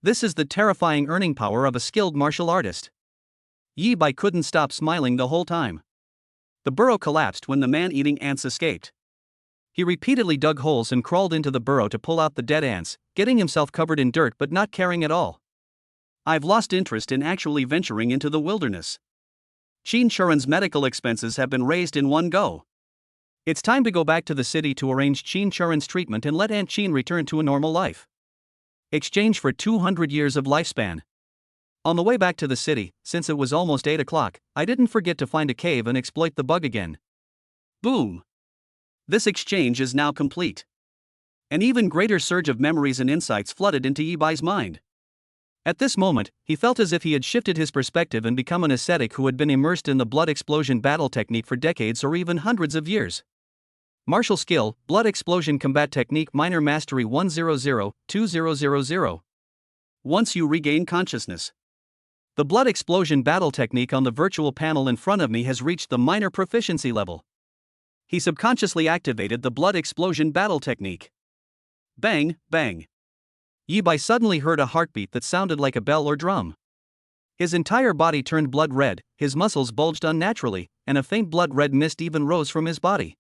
Speaker 1: This is the terrifying earning power of a skilled martial artist. Yi Bai couldn't stop smiling the whole time. The burrow collapsed when the man-eating ants escaped. He repeatedly dug holes and crawled into the burrow to pull out the dead ants, getting himself covered in dirt but not caring at all. I've lost interest in actually venturing into the wilderness. Qin Churen's medical expenses have been raised in one go. It's time to go back to the city to arrange Qin Churen's treatment and let Aunt Qin return to a normal life. Exchange for 200 years of lifespan. On the way back to the city, since it was almost 8 o'clock, I didn't forget to find a cave and exploit the bug again. Boom! This exchange is now complete. An even greater surge of memories and insights flooded into Yi Bai's mind. At this moment, he felt as if he had shifted his perspective and become an ascetic who had been immersed in the blood explosion battle technique for decades or even hundreds of years. Martial skill, blood explosion combat technique minor mastery 100-2000. Once you regain consciousness. The blood explosion battle technique on the virtual panel in front of me has reached the minor proficiency level. He subconsciously activated the blood explosion battle technique. Bang, bang. Yi Bai suddenly heard a heartbeat that sounded like a bell or drum. His entire body turned blood red, his muscles bulged unnaturally, and a faint blood red mist even rose from his body.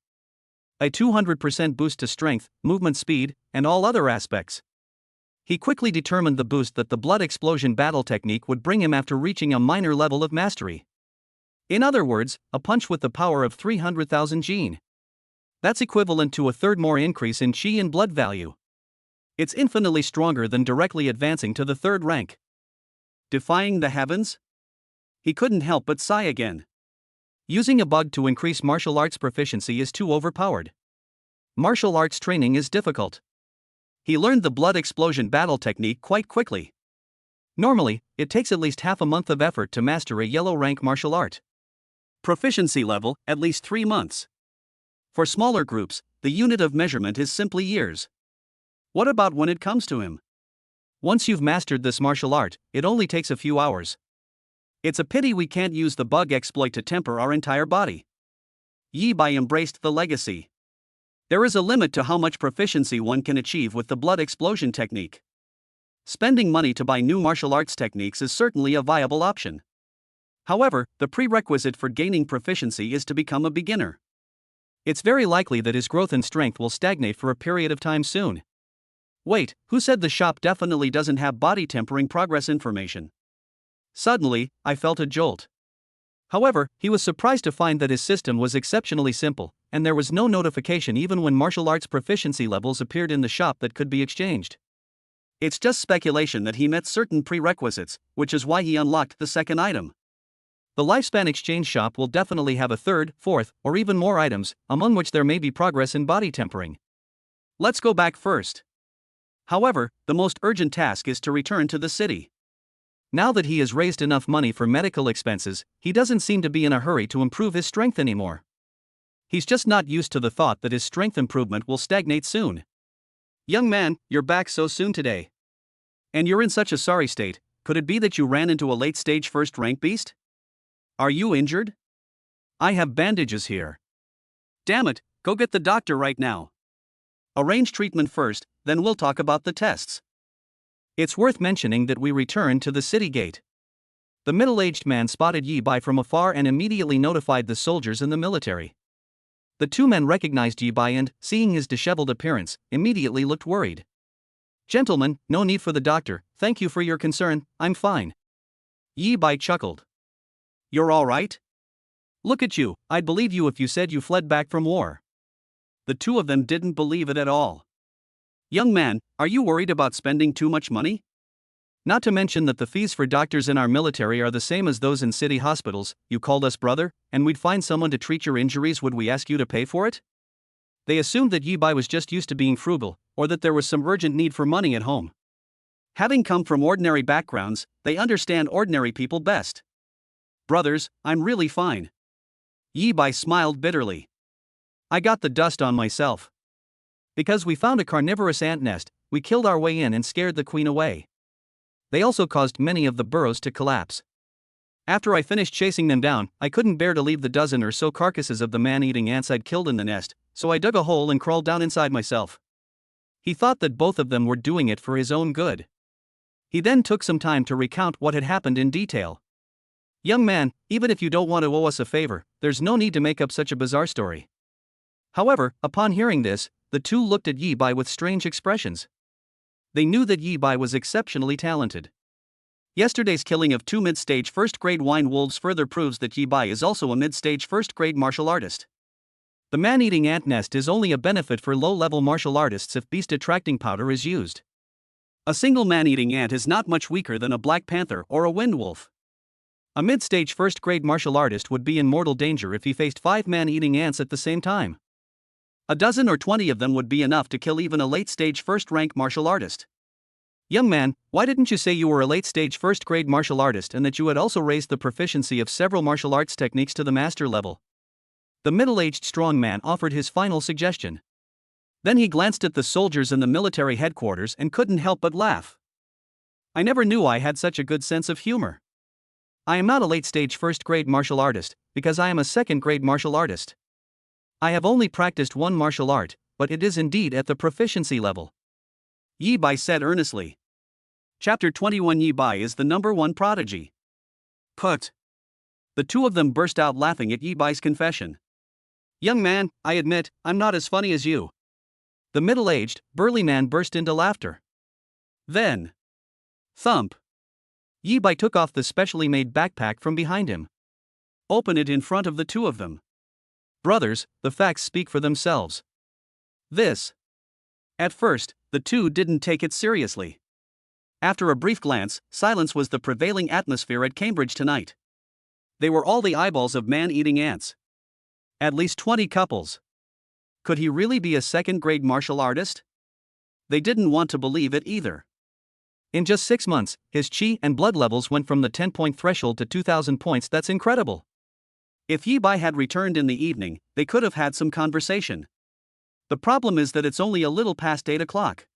Speaker 1: A 200% boost to strength, movement speed, and all other aspects. He quickly determined the boost that the blood explosion battle technique would bring him after reaching a minor level of mastery. In other words, a punch with the power of 300,000 Jin. That's equivalent to a third more increase in Qi and blood value. It's infinitely stronger than directly advancing to the third rank. Defying the heavens? He couldn't help but sigh again. Using a bug to increase martial arts proficiency is too overpowered. Martial arts training is difficult. He learned the blood explosion battle technique quite quickly. Normally, it takes at least half a month of effort to master a yellow rank martial art. Proficiency level, at least 3 months. For smaller groups, the unit of measurement is simply years. What about when it comes to him? Once you've mastered this martial art, it only takes a few hours. It's a pity we can't use the bug exploit to temper our entire body. Yi Bai embraced the legacy. There is a limit to how much proficiency one can achieve with the blood explosion technique. Spending money to buy new martial arts techniques is certainly a viable option. However, the prerequisite for gaining proficiency is to become a beginner. It's very likely that his growth in strength will stagnate for a period of time soon. Wait, who said the shop definitely doesn't have body tempering progress information? Suddenly, I felt a jolt. However, he was surprised to find that his system was exceptionally simple, and there was no notification even when martial arts proficiency levels appeared in the shop that could be exchanged. It's just speculation that he met certain prerequisites, which is why he unlocked the second item. The lifespan exchange shop will definitely have a third, fourth, or even more items, among which there may be progress in body tempering. Let's go back first. However, the most urgent task is to return to the city. Now that he has raised enough money for medical expenses, he doesn't seem to be in a hurry to improve his strength anymore. He's just not used to the thought that his strength improvement will stagnate soon. Young man, you're back so soon today. And you're in such a sorry state, could it be that you ran into a late-stage first-rank beast? Are you injured? I have bandages here. Damn it, go get the doctor right now. Arrange treatment first, then we'll talk about the tests. It's worth mentioning that we returned to the city gate. The middle-aged man spotted Yi Bai from afar and immediately notified the soldiers in the military. The two men recognized Yi Bai and, seeing his disheveled appearance, immediately looked worried. Gentlemen, no need for the doctor, thank you for your concern, I'm fine. Yi Bai chuckled. You're all right? Look at you, I'd believe you if you said you fled back from war. The two of them didn't believe it at all. Young man, are you worried about spending too much money? Not to mention that the fees for doctors in our military are the same as those in city hospitals. You called us brother, and we'd find someone to treat your injuries. Would we ask you to pay for it? They assumed that Yi Bai was just used to being frugal, or that there was some urgent need for money at home. Having come from ordinary backgrounds, they understand ordinary people best. Brothers, I'm really fine. Yi Bai smiled bitterly. I got the dust on myself. Because we found a carnivorous ant nest, we killed our way in and scared the queen away. They also caused many of the burrows to collapse. After I finished chasing them down, I couldn't bear to leave the dozen or so carcasses of the man-eating ants I'd killed in the nest, so I dug a hole and crawled down inside myself. He thought that both of them were doing it for his own good. He then took some time to recount what had happened in detail. Young man, even if you don't want to owe us a favor, there's no need to make up such a bizarre story. However, upon hearing this, the two looked at Yi Bai with strange expressions. They knew that Yi Bai was exceptionally talented. Yesterday's killing of two mid-stage first-grade wine wolves further proves that Yi Bai is also a mid-stage first-grade martial artist. The man-eating ant nest is only a benefit for low-level martial artists if beast-attracting powder is used. A single man-eating ant is not much weaker than a black panther or a wind wolf. A mid-stage first-grade martial artist would be in mortal danger if he faced 5 man-eating ants at the same time. A dozen or 20 of them would be enough to kill even a late-stage first-rank martial artist. Young man, why didn't you say you were a late-stage first-grade martial artist and that you had also raised the proficiency of several martial arts techniques to the master level? The middle-aged strong man offered his final suggestion. Then he glanced at the soldiers in the military headquarters and couldn't help but laugh. I never knew I had such a good sense of humor. I am not a late-stage first-grade martial artist, because I am a second-grade martial artist. I have only practiced one martial art, but it is indeed at the proficiency level. Yi Bai said earnestly. Chapter 21. Yi Bai is the number one prodigy. Put. The two of them burst out laughing at Yi Bai's confession. Young man, I admit, I'm not as funny as you. The middle-aged, burly man burst into laughter. Then. Thump. Yi Bai took off the specially made backpack from behind him. Open it in front of the two of them. Brothers, the facts speak for themselves. This. At first, the two didn't take it seriously. After a brief glance, silence was the prevailing atmosphere at Cambridge tonight. They were all the eyeballs of man-eating ants. At least 20 couples. Could he really be a second-grade martial artist? They didn't want to believe it either. In just 6 months, his chi and blood levels went from the 10-point threshold to 2,000 points. That's incredible. If Yi Bai had returned in the evening, they could have had some conversation. The problem is that it's only a little past 8 o'clock.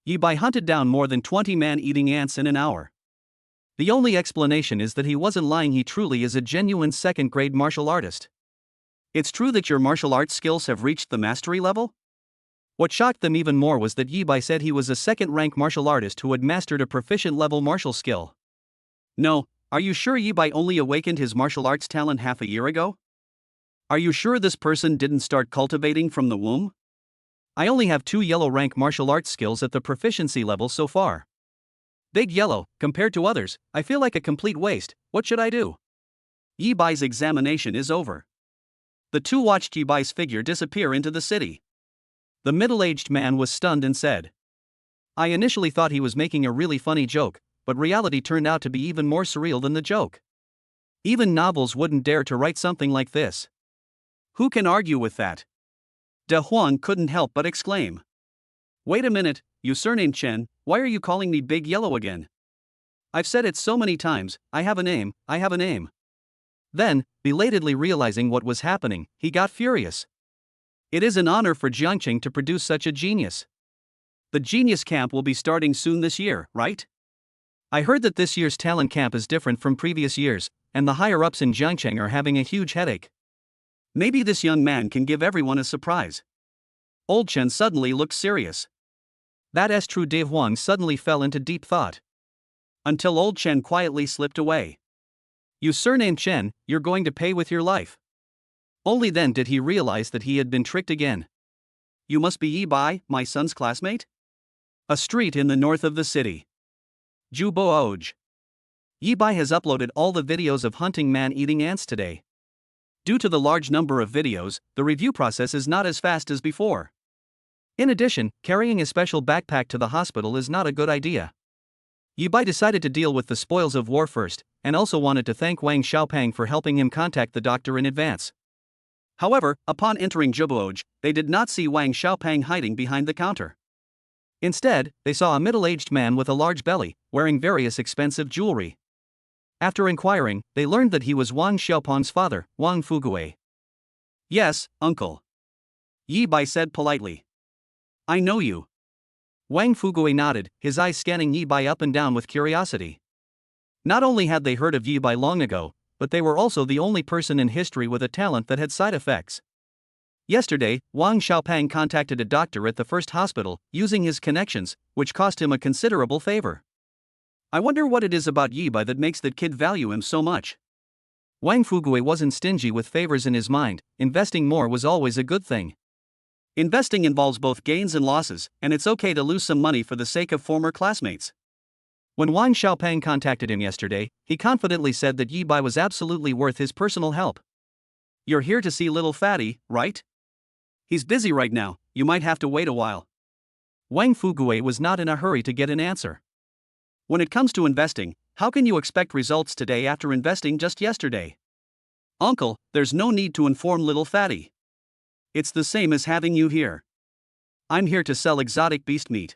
Speaker 1: Yi Bai hunted down more than 20 man-eating ants in an hour. The only explanation is that he wasn't lying. He truly is a genuine second-grade martial artist. It's true that your martial arts skills have reached the mastery level? What shocked them even more was that Yi Bai said he was a second-rank martial artist who had mastered a proficient-level martial skill. No, are you sure Yi Bai only awakened his martial arts talent half a year ago? Are you sure this person didn't start cultivating from the womb? I only have 2 yellow-rank martial arts skills at the proficiency level so far. Big yellow, compared to others, I feel like a complete waste. What should I do? Yi Bai's examination is over. The two watched Yi Bai's figure disappear into the city. The middle-aged man was stunned and said, I initially thought he was making a really funny joke, but reality turned out to be even more surreal than the joke. Even novels wouldn't dare to write something like this. Who can argue with that? De Huang couldn't help but exclaim. Wait a minute, you surname Chen, why are you calling me Big Yellow again? I've said it so many times, I have a name, I have a name. Then, belatedly realizing what was happening, he got furious. It is an honor for Jiangqing to produce such a genius. The genius camp will be starting soon this year, right? I heard that this year's talent camp is different from previous years, and the higher-ups in Jiangqing are having a huge headache. Maybe this young man can give everyone a surprise. Old Chen suddenly looked serious. That is true. De Huang suddenly fell into deep thought. Until Old Chen quietly slipped away. You surname Chen, you're going to pay with your life. Only then did he realize that he had been tricked again. You must be Yi Bai, my son's classmate? A street in the north of the city. Jubooj. Yi Bai has uploaded all the videos of hunting man-eating ants today. Due to the large number of videos, the review process is not as fast as before. In addition, carrying a special backpack to the hospital is not a good idea. Yi Bai decided to deal with the spoils of war first, and also wanted to thank Wang Xiaopeng for helping him contact the doctor in advance. However, upon entering Jubooj, they did not see Wang Xiaopeng hiding behind the counter. Instead, they saw a middle-aged man with a large belly, wearing various expensive jewelry. After inquiring, they learned that he was Wang Xiaopeng's father, Wang Fugui. Yes, uncle. Yi Bai said politely. I know you. Wang Fugui nodded, his eyes scanning Yi Bai up and down with curiosity. Not only had they heard of Yi Bai long ago, but they were also the only person in history with a talent that had side effects. Yesterday, Wang Xiaopeng contacted a doctor at the first hospital, using his connections, which cost him a considerable favor. I wonder what it is about Yi Bai that makes that kid value him so much. Wang Fugui wasn't stingy with favors in his mind. Investing more was always a good thing. Investing involves both gains and losses, and it's okay to lose some money for the sake of former classmates. When Wang Xiaopeng contacted him yesterday, he confidently said that Yi Bai was absolutely worth his personal help. You're here to see little fatty, right? He's busy right now, you might have to wait a while. Wang Fugui was not in a hurry to get an answer. When it comes to investing, how can you expect results today after investing just yesterday? Uncle, there's no need to inform little fatty. It's the same as having you here. I'm here to sell exotic beast meat.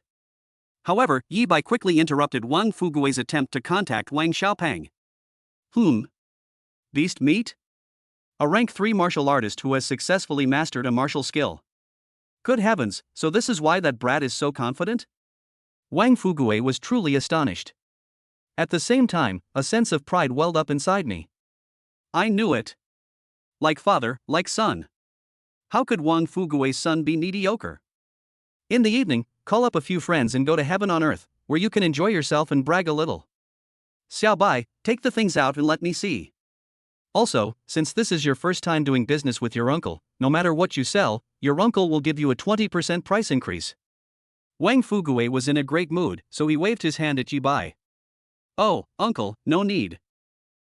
Speaker 1: However, Yi Bai quickly interrupted Wang Fugui's attempt to contact Wang Xiaopeng. Beast meat? A rank 3 martial artist who has successfully mastered a martial skill. Good heavens, so this is why that brat is so confident? Wang Fugui was truly astonished. At the same time, a sense of pride welled up inside me. I knew it. Like father, like son. How could Wang Fugui's son be mediocre? In the evening, call up a few friends and go to heaven on earth, where you can enjoy yourself and brag a little. Xiao Bai, take the things out and let me see. Also, since this is your first time doing business with your uncle, no matter what you sell, your uncle will give you a 20% price increase. Wang Fugui was in a great mood, so he waved his hand at Yi Bai. Oh, uncle, no need.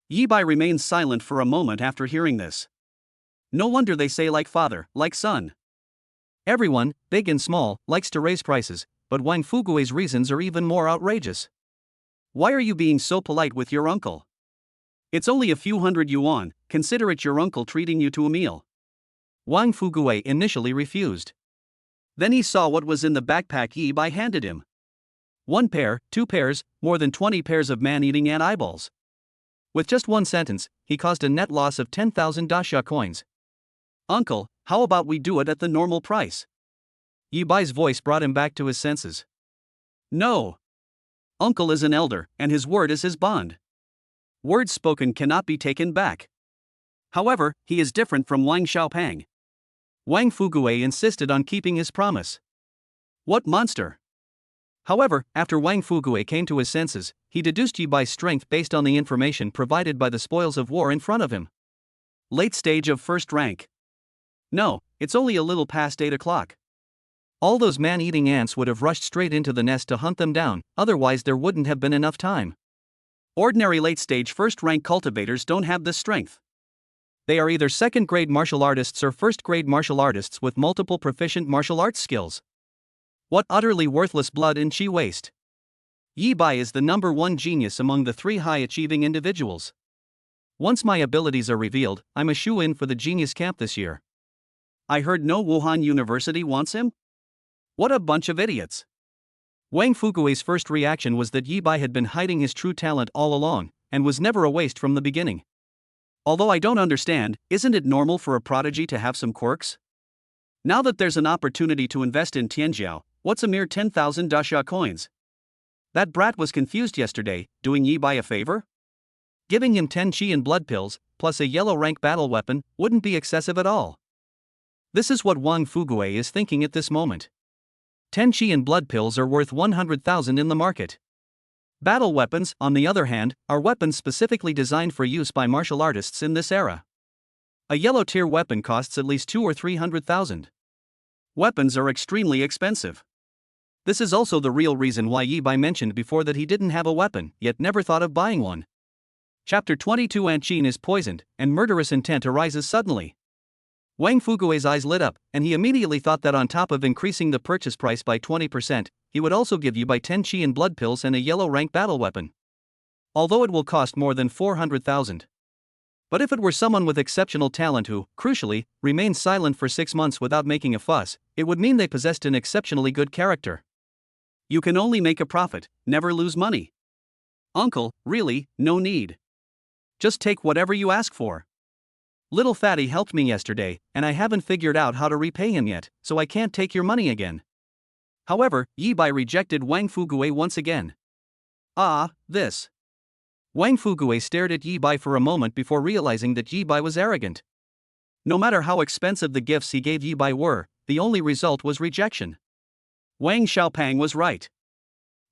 Speaker 1: Yi Bai remained silent for a moment after hearing this. No wonder they say like father, like son. Everyone, big and small, likes to raise prices, but Wang Fugui's reasons are even more outrageous. Why are you being so polite with your uncle? It's only a few hundred yuan, consider it your uncle treating you to a meal. Wang Fugui initially refused. Then he saw what was in the backpack Yi Bai handed him. 1 pair, 2 pairs, more than 20 pairs of man-eating ant eyeballs. With just one sentence, he caused a net loss of 10,000 dasha coins. Uncle, how about we do it at the normal price? Yi Bai's voice brought him back to his senses. No. Uncle is an elder, and his word is his bond. Words spoken cannot be taken back. However, he is different from Wang Xiaopeng. Wang Fugui insisted on keeping his promise. What monster! However, after Wang Fugui came to his senses, he deduced Yi Bai's strength based on the information provided by the spoils of war in front of him. Late stage of first rank. No, it's only a little past 8 o'clock. All those man-eating ants would have rushed straight into the nest to hunt them down, otherwise there wouldn't have been enough time. Ordinary late-stage first-rank cultivators don't have this strength. They are either second-grade martial artists or first-grade martial artists with multiple proficient martial arts skills. What utterly worthless blood and chi waste. Yi Bai is the #1 genius among the 3 high-achieving individuals. Once my abilities are revealed, I'm a shoo-in for the genius camp this year. I heard no Wuhan University wants him? What a bunch of idiots. Wang Fugui's first reaction was that Yi Bai had been hiding his true talent all along, and was never a waste from the beginning. Although I don't understand, isn't it normal for a prodigy to have some quirks? Now that there's an opportunity to invest in Tianjiao, what's a mere 10,000 dasha coins? That brat was confused yesterday, doing Yi Bai a favor? Giving him 10 chi and blood pills, plus a yellow rank battle weapon, wouldn't be excessive at all. This is what Wang Fugui is thinking at this moment. 10 chi and blood pills are worth 100,000 in the market. Battle weapons, on the other hand, are weapons specifically designed for use by martial artists in this era. A yellow tier weapon costs at least 200,000 or 300,000. Weapons are extremely expensive. This is also the real reason why Yi Bai mentioned before that he didn't have a weapon, yet never thought of buying one. Chapter 22 Anchin is poisoned, and murderous intent arises suddenly. Wang Fugui's eyes lit up, and he immediately thought that on top of increasing the purchase price by 20%, he would also give Yi Bai 10 chi and blood pills and a yellow rank battle weapon. Although it will cost more than 400,000. But if it were someone with exceptional talent who, crucially, remained silent for 6 months without making a fuss, it would mean they possessed an exceptionally good character. You can only make a profit, never lose money. Uncle, really, no need. Just take whatever you ask for. Little Fatty helped me yesterday, and I haven't figured out how to repay him yet, so I can't take your money again. However, Yi Bai rejected Wang Fugui once again. This. Wang Fugui stared at Yi Bai for a moment before realizing that Yi Bai was arrogant. No matter how expensive the gifts he gave Yi Bai were, the only result was rejection. Wang Xiaopeng was right.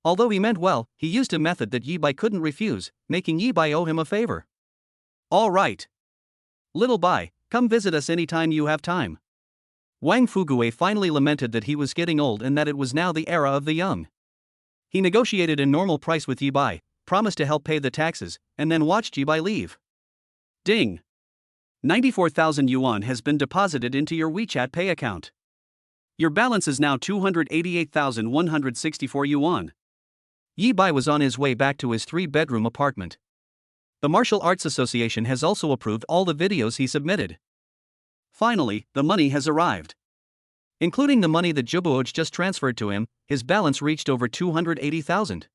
Speaker 1: Although he meant well, he used a method that Yi Bai couldn't refuse, making Yi Bai owe him a favor. All right. Little Bai, come visit us anytime you have time. Wang Fugui finally lamented that he was getting old and that it was now the era of the young. He negotiated a normal price with Yi Bai, promised to help pay the taxes, and then watched Yi Bai leave. Ding! 94,000 yuan has been deposited into your WeChat Pay account. Your balance is now 288,164 yuan. Yi Bai was on his way back to his 3-bedroom apartment. The Martial Arts Association has also approved all the videos he submitted. Finally, the money has arrived. Including the money that Jubuoj just transferred to him, his balance reached over 280,000.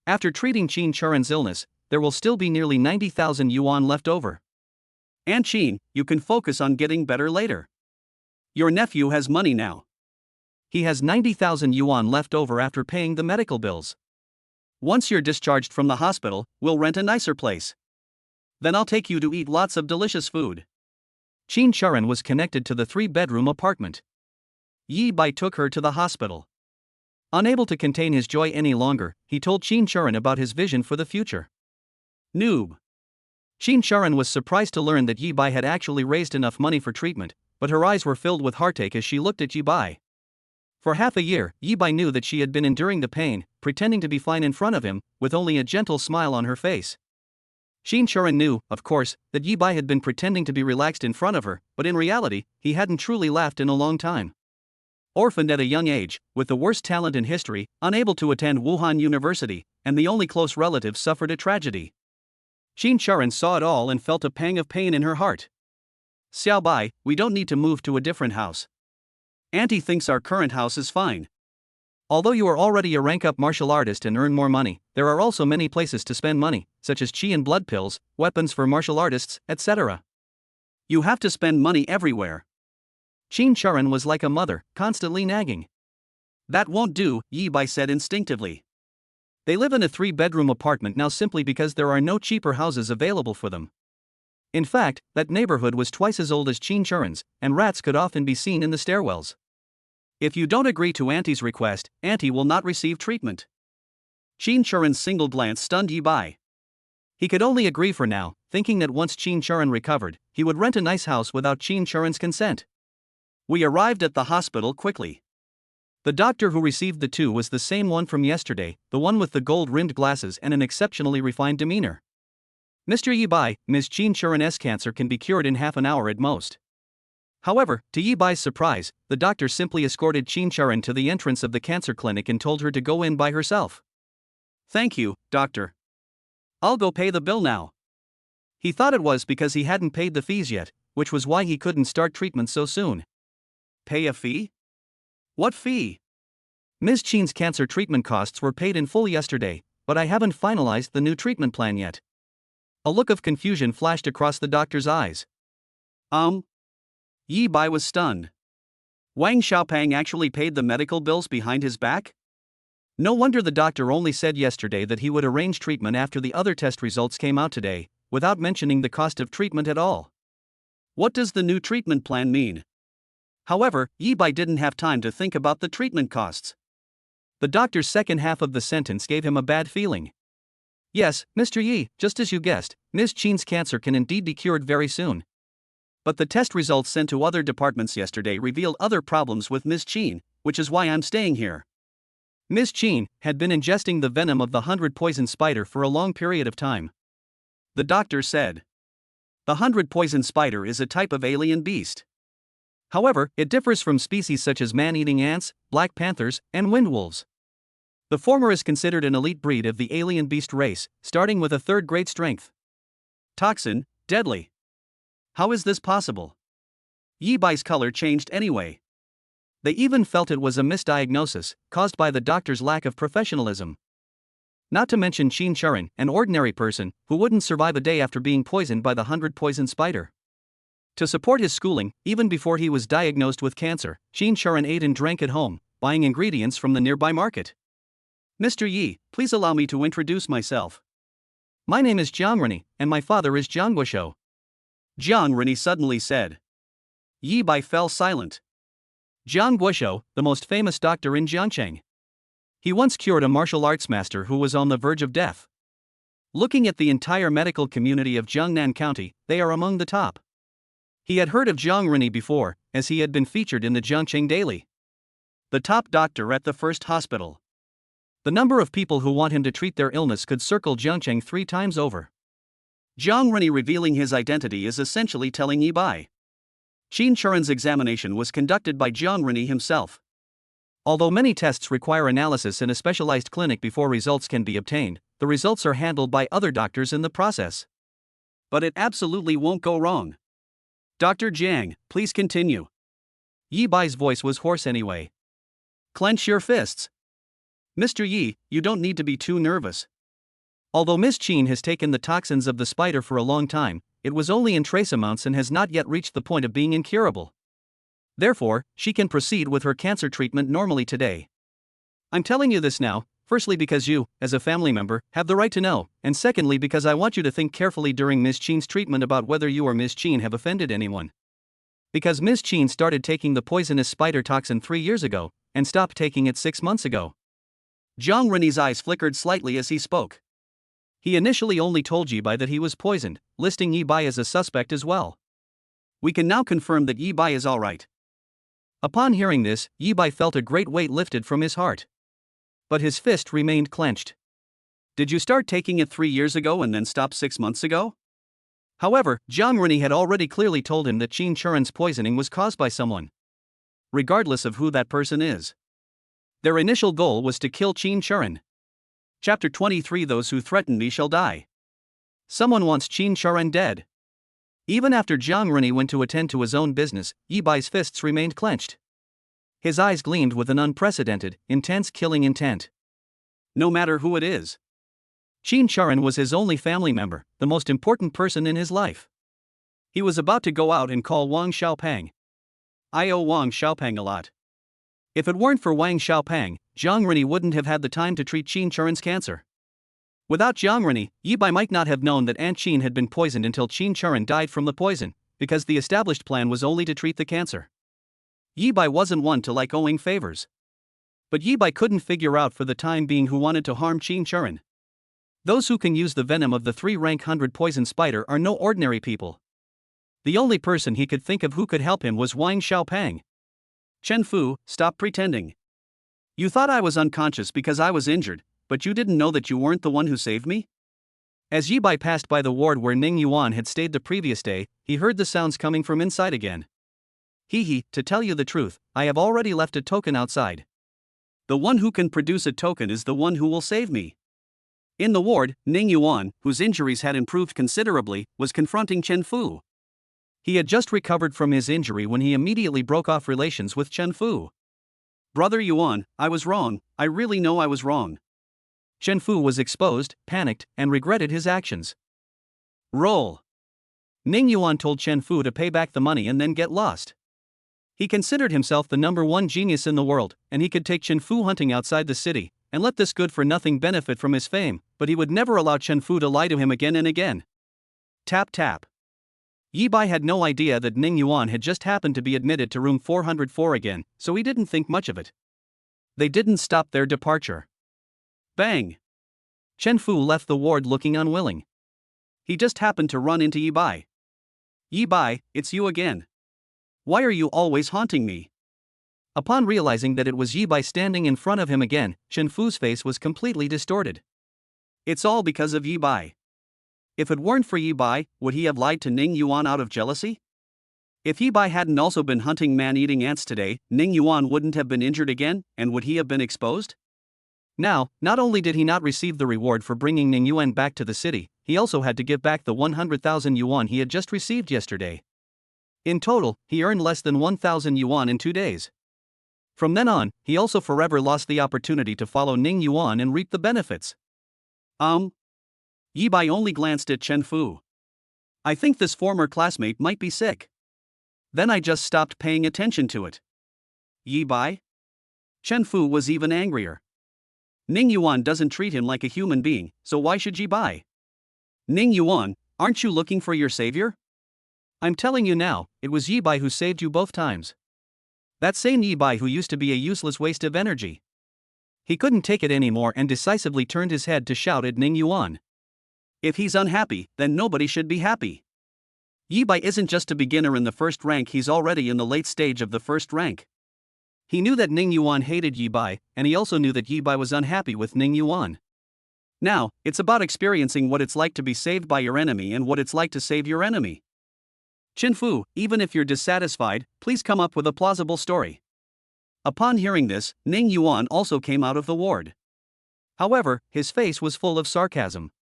Speaker 1: After treating Qin Churen's illness, there will still be nearly 90,000 yuan left over. Aunt Qin, you can focus on getting better later. Your nephew has money now. He has 90,000 yuan left over after paying the medical bills. Once you're discharged from the hospital, we'll rent a nicer place. Then I'll take you to eat lots of delicious food. Qin Churen was connected to the 3-bedroom apartment. Yi Bai took her to the hospital. Unable to contain his joy any longer, he told Qin Churen about his vision for the future. Noob. Qin Churen was surprised to learn that Yi Bai had actually raised enough money for treatment, but her eyes were filled with heartache as she looked at Yi Bai. For half a year, Yi Bai knew that she had been enduring the pain, pretending to be fine in front of him, with only a gentle smile on her face. Qin Churen knew, of course, that Yi Bai had been pretending to be relaxed in front of her, but in reality, he hadn't truly laughed in a long time. Orphaned at a young age, with the worst talent in history, unable to attend Wuhan University, and the only close relative suffered a tragedy. Qin Churen saw it all and felt a pang of pain in her heart. Xiao Bai, we don't need to move to a different house. Auntie thinks our current house is fine. Although you are already a rank-up martial artist and earn more money, there are also many places to spend money, such as qi and blood pills, weapons for martial artists, etc. You have to spend money everywhere. Qin Churen was like a mother, constantly nagging. That won't do, Yi Bai said instinctively. They live in a 3-bedroom apartment now simply because there are no cheaper houses available for them. In fact, that neighborhood was twice as old as Qin Churen's, and rats could often be seen in the stairwells. If you don't agree to Auntie's request, Auntie will not receive treatment. Qin Churen's single glance stunned Yi Bai. He could only agree for now, thinking that once Qin Churen recovered, he would rent a nice house without Qin Churen's consent. We arrived at the hospital quickly. The doctor who received the two was the same one from yesterday, the one with the gold-rimmed glasses and an exceptionally refined demeanor. Mr. Yi Bai, Ms. Qin Churen's cancer can be cured in half an hour at most. However, to Yi Bai's surprise, the doctor simply escorted Qin Churen to the entrance of the cancer clinic and told her to go in by herself. Thank you, doctor. I'll go pay the bill now. He thought it was because he hadn't paid the fees yet, which was why he couldn't start treatment so soon. Pay a fee? What fee? Ms. Qin's cancer treatment costs were paid in full yesterday, but I haven't finalized the new treatment plan yet. A look of confusion flashed across the doctor's eyes. Yi Bai was stunned. Wang Xiaopang actually paid the medical bills behind his back? No wonder the doctor only said yesterday that he would arrange treatment after the other test results came out today, without mentioning the cost of treatment at all. What does the new treatment plan mean? However, Yi Bai didn't have time to think about the treatment costs. The doctor's second half of the sentence gave him a bad feeling. Yes, Mr. Yi, just as you guessed, Ms. Qin's cancer can indeed be cured very soon. But the test results sent to other departments yesterday revealed other problems with Ms. Qin, which is why I'm staying here. Ms. Qin had been ingesting the venom of the 100-poison spider for a long period of time. The doctor said. The 100-poison spider is a type of alien beast. However, it differs from species such as man-eating ants, black panthers, and windwolves. The former is considered an elite breed of the alien beast race, starting with a 3rd-grade strength. Toxin, deadly. How is this possible? Yi Bai's color changed anyway. They even felt it was a misdiagnosis, caused by the doctor's lack of professionalism. Not to mention Qin Churen, an ordinary person, who wouldn't survive a day after being poisoned by the 100-poison spider. To support his schooling, even before he was diagnosed with cancer, Qin Churen ate and drank at home, buying ingredients from the nearby market. Mr. Yi, please allow me to introduce myself. My name is Jiang Reni, and my father is Jiang Guosho. Jiang Reni suddenly said. Yi Bai fell silent. Jiang Guosho, the most famous doctor in Jiangcheng. He once cured a martial arts master who was on the verge of death. Looking at the entire medical community of Jiangnan County, they are among the top. He had heard of Jiang Reni before, as he had been featured in the Jiangcheng Daily. The top doctor at the first hospital. The number of people who want him to treat their illness could circle Jiangcheng 3 times over. Jiang Reni revealing his identity is essentially telling Yi Bai. Qin Churen's examination was conducted by Jiang Reni himself. Although many tests require analysis in a specialized clinic before results can be obtained, the results are handled by other doctors in the process. But it absolutely won't go wrong. Dr. Jiang, please continue. Yi Bai's voice was hoarse anyway. Clench your fists. Mr. Yi, you don't need to be too nervous. Although Miss Qin has taken the toxins of the spider for a long time, it was only in trace amounts and has not yet reached the point of being incurable. Therefore, she can proceed with her cancer treatment normally today. I'm telling you this now, firstly because you, as a family member, have the right to know, and secondly because I want you to think carefully during Miss Qin's treatment about whether you or Miss Qin have offended anyone. Because Miss Qin started taking the poisonous spider toxin 3 years ago, and stopped taking it 6 months ago. Jiang Ren's eyes flickered slightly as he spoke. He initially only told Yi Bai that he was poisoned, listing Yi Bai as a suspect as well. We can now confirm that Yi Bai is alright. Upon hearing this, Yi Bai felt a great weight lifted from his heart. But his fist remained clenched. Did you start taking it 3 years ago and then stop 6 months ago? However, Jiang Ren had already clearly told him that Qin Churen's poisoning was caused by someone. Regardless of who that person is. Their initial goal was to kill Qin Churen. Chapter 23 Those who threaten me shall die. Someone wants Qin Churen dead. Even after Jiang Ren went to attend to his own business, Yi Bai's fists remained clenched. His eyes gleamed with an unprecedented, intense killing intent. No matter who it is. Qin Churen was his only family member, the most important person in his life. He was about to go out and call Wang Xiaopang. I owe Wang Xiaopang a lot. If it weren't for Wang Xiaopang, Jiang Ren wouldn't have had the time to treat Qin Churen's cancer. Without Jiang Ren, Yi Bai might not have known that Aunt Qin had been poisoned until Qin Churen died from the poison, because the established plan was only to treat the cancer. Yi Bai wasn't one to like owing favors. But Yi Bai couldn't figure out for the time being who wanted to harm Qin Churen. Those who can use the venom of the 3-rank 100 poison spider are no ordinary people. The only person he could think of who could help him was Wang Xiaopang. Chen Fu, stop pretending. You thought I was unconscious because I was injured, but you didn't know that you weren't the one who saved me? As Yi Bai passed by the ward where Ning Yuan had stayed the previous day, he heard the sounds coming from inside again. Hee, to tell you the truth, I have already left a token outside. The one who can produce a token is the one who will save me. In the ward, Ning Yuan, whose injuries had improved considerably, was confronting Chen Fu. He had just recovered from his injury when he immediately broke off relations with Chen Fu. Brother Yuan, I was wrong, I really know I was wrong. Chen Fu was exposed, panicked, and regretted his actions. Roll. Ning Yuan told Chen Fu to pay back the money and then get lost. He considered himself the #1 genius in the world, and he could take Chen Fu hunting outside the city, and let this good-for-nothing benefit from his fame, but he would never allow Chen Fu to lie to him again and again. Tap tap. Yi Bai had no idea that Ning Yuan had just happened to be admitted to room 404 again, so he didn't think much of it. They didn't stop their departure. Bang! Chen Fu left the ward looking unwilling. He just happened to run into Yi Bai. Yi Bai, it's you again. Why are you always haunting me? Upon realizing that it was Yi Bai standing in front of him again, Chen Fu's face was completely distorted. It's all because of Yi Bai. If it weren't for Yi Bai, would he have lied to Ning Yuan out of jealousy? If Yi Bai hadn't also been hunting man-eating ants today, Ning Yuan wouldn't have been injured again, and would he have been exposed? Now, not only did he not receive the reward for bringing Ning Yuan back to the city, he also had to give back the 100,000 yuan he had just received yesterday. In total, he earned less than 1,000 yuan in 2 days. From then on, he also forever lost the opportunity to follow Ning Yuan and reap the benefits. Yi Bai only glanced at Chen Fu. I think this former classmate might be sick. Then I just stopped paying attention to it. Yi Bai? Chen Fu was even angrier. Ning Yuan doesn't treat him like a human being, so why should Yi Bai? Ning Yuan, aren't you looking for your savior? I'm telling you now, it was Yi Bai who saved you both times. That same Yi Bai who used to be a useless waste of energy. He couldn't take it anymore and decisively turned his head to shout at Ning Yuan. If he's unhappy, then nobody should be happy. Yi Bai isn't just a beginner in the first rank, he's already in the late stage of the first rank. He knew that Ning Yuan hated Yi Bai, and he also knew that Yi Bai was unhappy with Ning Yuan. Now, it's about experiencing what it's like to be saved by your enemy and what it's like to save your enemy. Chen Fu, even if you're dissatisfied, please come up with a plausible story. Upon hearing this, Ning Yuan also came out of the ward. However, his face was full of sarcasm.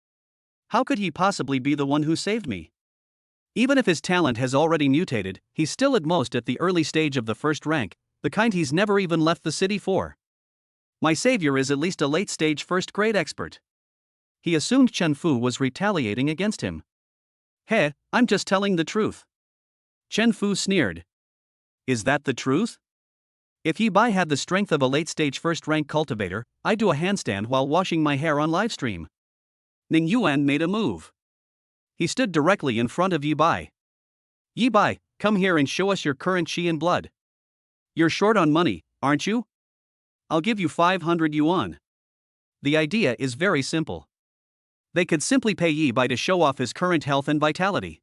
Speaker 1: How could he possibly be the one who saved me? Even if his talent has already mutated, he's still at most at the early stage of the first rank, the kind he's never even left the city for. My savior is at least a late-stage first-grade expert. He assumed Chen Fu was retaliating against him. Heh, I'm just telling the truth. Chen Fu sneered. Is that the truth? If Yi Bai had the strength of a late-stage first-rank cultivator, I'd do a handstand while washing my hair on livestream. Ning Yuan made a move. He stood directly in front of Yi Bai. Yi Bai, come here and show us your current qi and blood. You're short on money, aren't you? I'll give you 500 yuan. The idea is very simple. They could simply pay Yi Bai to show off his current health and vitality.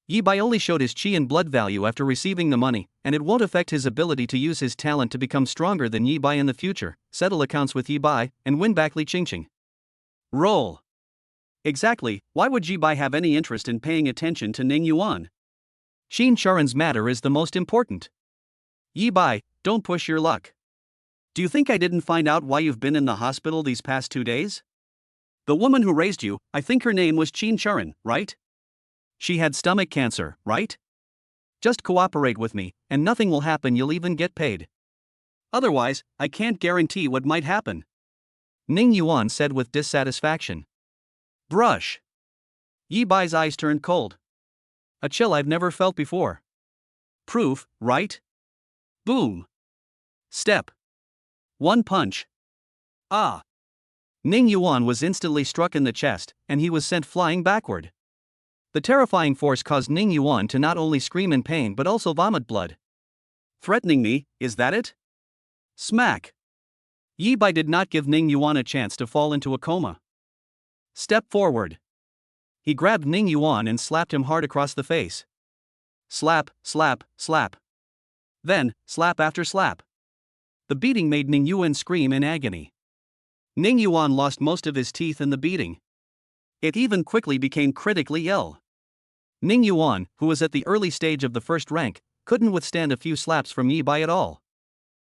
Speaker 1: Yi Bai only showed his qi and blood value after receiving the money, and it won't affect his ability to use his talent to become stronger than Yi Bai in the future, settle accounts with Yi Bai, and win back Li Qingqing. Roll. Exactly, why would Yi Bai have any interest in paying attention to Ning Yuan? Xin Charon's matter is the most important. Yi Bai, don't push your luck. Do you think I didn't find out why you've been in the hospital these past 2 days? The woman who raised you, I think her name was Xin Charon, right? She had stomach cancer, right? Just cooperate with me, and nothing will happen, you'll even get paid. Otherwise, I can't guarantee what might happen. Ning Yuan said with dissatisfaction. Brush. Yi Bai's eyes turned cold. A chill I've never felt before. Proof, right? Boom. Step. One punch. Ah. Ning Yuan was instantly struck in the chest, and he was sent flying backward. The terrifying force caused Ning Yuan to not only scream in pain but also vomit blood. Threatening me, is that it? Smack. Yi Bai did not give Ning Yuan a chance to fall into a coma. Step forward. He grabbed Ning Yuan and slapped him hard across the face. Slap, slap, slap. Then, slap after slap. The beating made Ning Yuan scream in agony. Ning Yuan lost most of his teeth in the beating. It even quickly became critically ill. Ning Yuan, who was at the early stage of the first rank, couldn't withstand a few slaps from Yi Bai at all.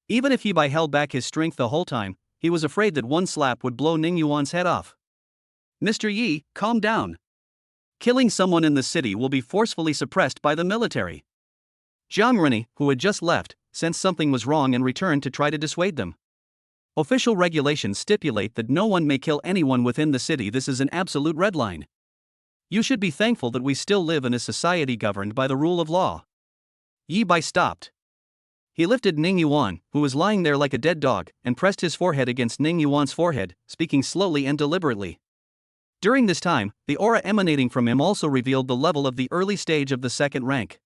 Speaker 1: Even if Yi Bai held back his strength the whole time, he was afraid that one slap would blow Ning Yuan's head off. Mr. Yi, calm down. Killing someone in the city will be forcefully suppressed by the military. Jiang Rennie, who had just left, sensed something was wrong and returned to try to dissuade them. Official regulations stipulate that no one may kill anyone within the city. This is an absolute red line. You should be thankful that we still live in a society governed by the rule of law. Yi Bai stopped. He lifted Ning Yuan, who was lying there like a dead dog, and pressed his forehead against Ning Yuan's forehead, speaking slowly and deliberately. During this time, the aura emanating from him also revealed the level of the early stage of the second rank.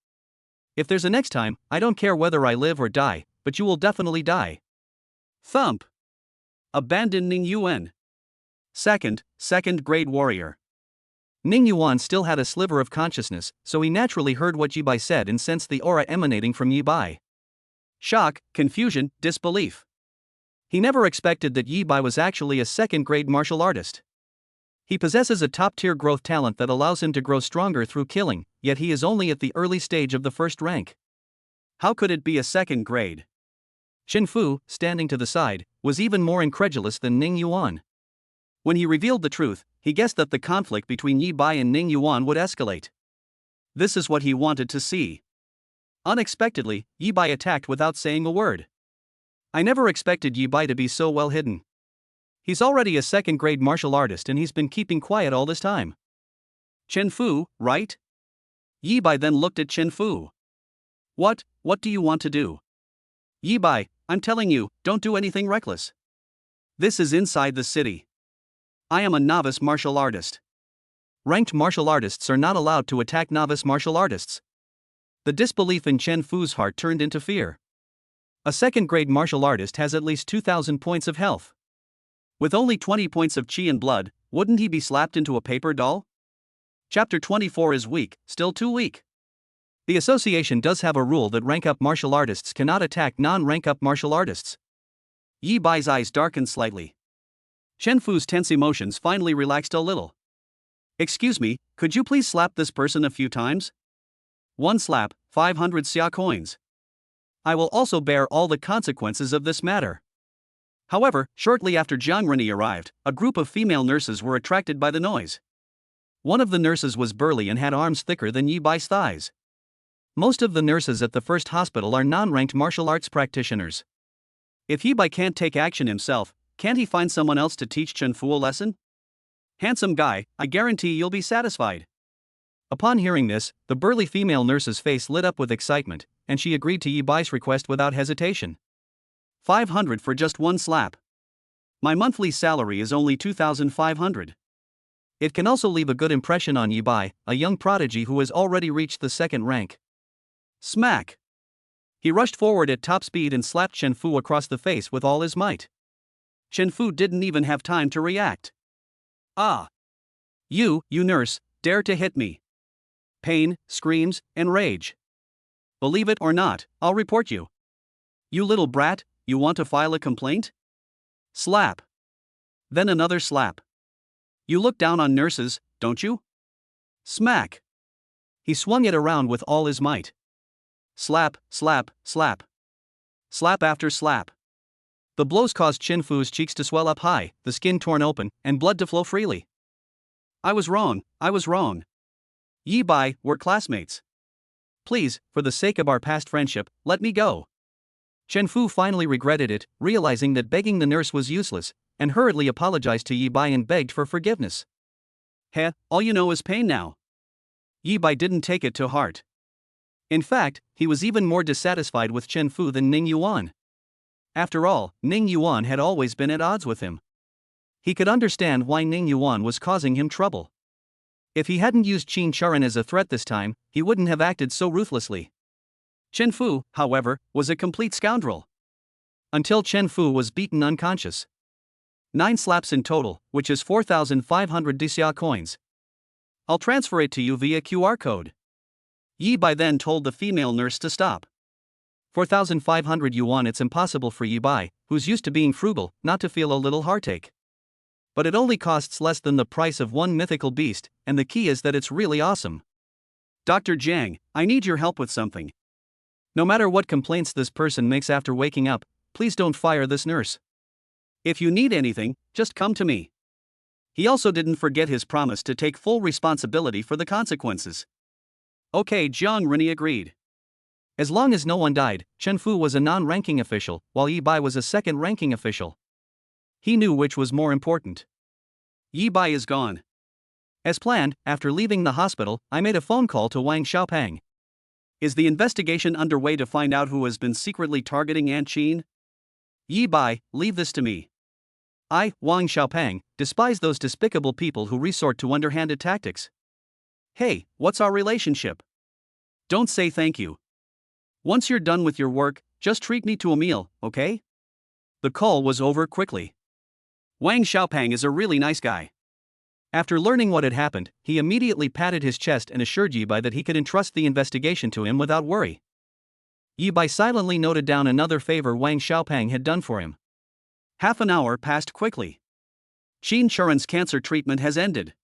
Speaker 1: If there's a next time, I don't care whether I live or die, but you will definitely die. Thump. Abandon Ning Yuan. Second grade warrior. Ning Yuan still had a sliver of consciousness, so he naturally heard what Yi Bai said and sensed the aura emanating from Yi Bai. Shock, confusion, disbelief. He never expected that Yi Bai was actually a second-grade martial artist. He possesses a top-tier growth talent that allows him to grow stronger through killing, yet he is only at the early stage of the first rank. How could it be a second grade? Chen Fu, standing to the side, was even more incredulous than Ning Yuan. When he revealed the truth, he guessed that the conflict between Yi Bai and Ning Yuan would escalate. This is what he wanted to see. Unexpectedly, Yi Bai attacked without saying a word. I never expected Yi Bai to be so well hidden. He's already a second-grade martial artist and he's been keeping quiet all this time. Chen Fu, right? Yi Bai then looked at Chen Fu. What do you want to do? Yi Bai, I'm telling you, don't do anything reckless. This is inside the city. I am a novice martial artist. Ranked martial artists are not allowed to attack novice martial artists. The disbelief in Chen Fu's heart turned into fear. A second-grade martial artist has at least 2,000 points of health. With only 20 points of chi and blood, wouldn't he be slapped into a paper doll? Chapter 24 is weak, still too weak. The association does have a rule that rank-up martial artists cannot attack non-rank-up martial artists. Yi Bai's eyes darkened slightly. Chen Fu's tense emotions finally relaxed a little. Excuse me, could you please slap this person a few times? One slap, 500 xia coins. I will also bear all the consequences of this matter. However, shortly after Jiang Rennie arrived, a group of female nurses were attracted by the noise. One of the nurses was burly and had arms thicker than Yi Bai's thighs. Most of the nurses at the first hospital are non-ranked martial arts practitioners. If Yi Bai can't take action himself, can't he find someone else to teach Chen Fu a lesson? Handsome guy, I guarantee you'll be satisfied. Upon hearing this, the burly female nurse's face lit up with excitement, and she agreed to Yi Bai's request without hesitation. 500 for just one slap. My monthly salary is only 2,500. It can also leave a good impression on Yi Bai, a young prodigy who has already reached the second rank. Smack! He rushed forward at top speed and slapped Chen Fu across the face with all his might. Chen Fu didn't even have time to react. Ah! You nurse, dare to hit me. Pain, screams, and rage. Believe it or not, I'll report you. You little brat, you want to file a complaint? Slap. Then another slap. You look down on nurses, don't you? Smack. He swung it around with all his might. Slap, slap, slap. Slap after slap. The blows caused Chen Fu's cheeks to swell up high, the skin torn open, and blood to flow freely. I was wrong. Yi Bai, we're classmates. Please, for the sake of our past friendship, let me go. Chen Fu finally regretted it, realizing that begging the nurse was useless, and hurriedly apologized to Yi Bai and begged for forgiveness. Heh, all you know is pain now. Yi Bai didn't take it to heart. In fact, he was even more dissatisfied with Chen Fu than Ning Yuan. After all, Ning Yuan had always been at odds with him. He could understand why Ning Yuan was causing him trouble. If he hadn't used Qin Charan as a threat this time, he wouldn't have acted so ruthlessly. Chen Fu, however, was a complete scoundrel. Until Chen Fu was beaten unconscious. 9 slaps in total, which is 4,500 Dixia coins. I'll transfer it to you via QR code. Yi Bai then told the female nurse to stop. 4,500 yuan. It's impossible for Yi Bai, who's used to being frugal, not to feel a little heartache. But it only costs less than the price of one mythical beast, and the key is that it's really awesome. Dr. Jiang, I need your help with something. No matter what complaints this person makes after waking up, please don't fire this nurse. If you need anything, just come to me. He also didn't forget his promise to take full responsibility for the consequences. Okay, Jiang Rini agreed. As long as no one died, Chen Fu was a non-ranking official, while Yi Bai was a second-ranking official. He knew which was more important. Yi Bai is gone. As planned, after leaving the hospital, I made a phone call to Wang Xiaopeng. Is the investigation underway to find out who has been secretly targeting Aunt Qin? Yi Bai, leave this to me. I, Wang Xiaopeng, despise those despicable people who resort to underhanded tactics. Hey, what's our relationship? Don't say thank you. Once you're done with your work, just treat me to a meal, okay? The call was over quickly. Wang Xiaopeng is a really nice guy. After learning what had happened, he immediately patted his chest and assured Yi Bai that he could entrust the investigation to him without worry. Yi Bai silently noted down another favor Wang Xiaopeng had done for him. Half an hour passed quickly. Qin Charan's cancer treatment has ended.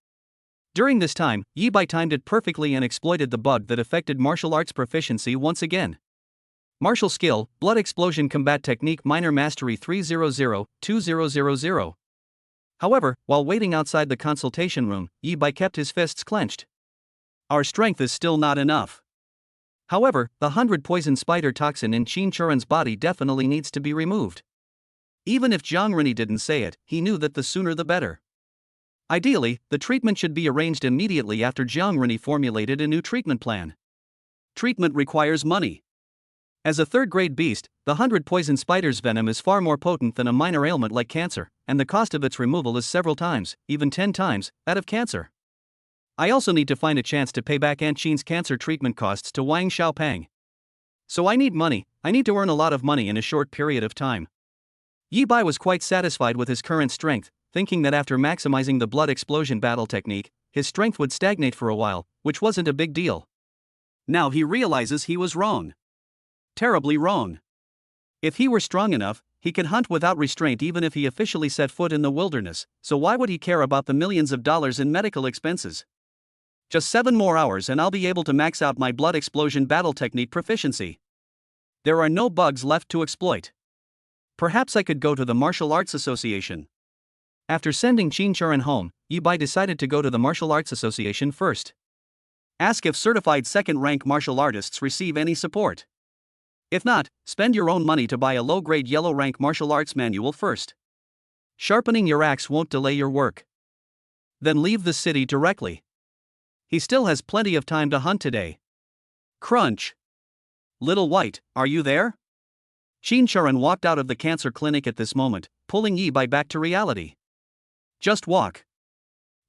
Speaker 1: During this time, Yi Bai timed it perfectly and exploited the bug that affected martial arts proficiency once again. Martial skill, blood explosion combat technique minor mastery 300-2000. However, while waiting outside the consultation room, Yi Bai kept his fists clenched. Our strength is still not enough. However, the 100 poison spider toxin in Qin Charan's body definitely needs to be removed. Even if Jiang Rini didn't say it, he knew that the sooner the better. Ideally, the treatment should be arranged immediately after Jiang Rini formulated a new treatment plan. Treatment requires money. As a third-grade beast, the 100 poison spider's venom is far more potent than a minor ailment like cancer, and the cost of its removal is several times, even 10 times, that of cancer. I also need to find a chance to pay back Aunt Qin's cancer treatment costs to Wang Xiaopeng. So I need money. I need to earn a lot of money in a short period of time. Yi Bai was quite satisfied with his current strength, thinking that after maximizing the blood explosion battle technique, his strength would stagnate for a while, which wasn't a big deal. Now he realizes he was wrong. Terribly wrong. If he were strong enough, he could hunt without restraint even if he officially set foot in the wilderness, so why would he care about the millions of dollars in medical expenses? Just 7 more hours and I'll be able to max out my blood explosion battle technique proficiency. There are no bugs left to exploit. Perhaps I could go to the Martial Arts Association. After sending Qin Charan home, Yi Bai decided to go to the Martial Arts Association first. Ask if certified second-rank martial artists receive any support. If not, spend your own money to buy a low-grade yellow-rank martial arts manual first. Sharpening your axe won't delay your work. Then leave the city directly. He still has plenty of time to hunt today. Crunch. Little White, are you there? Qin Shuren walked out of the cancer clinic at this moment, pulling Yi Bai back to reality. Just walk.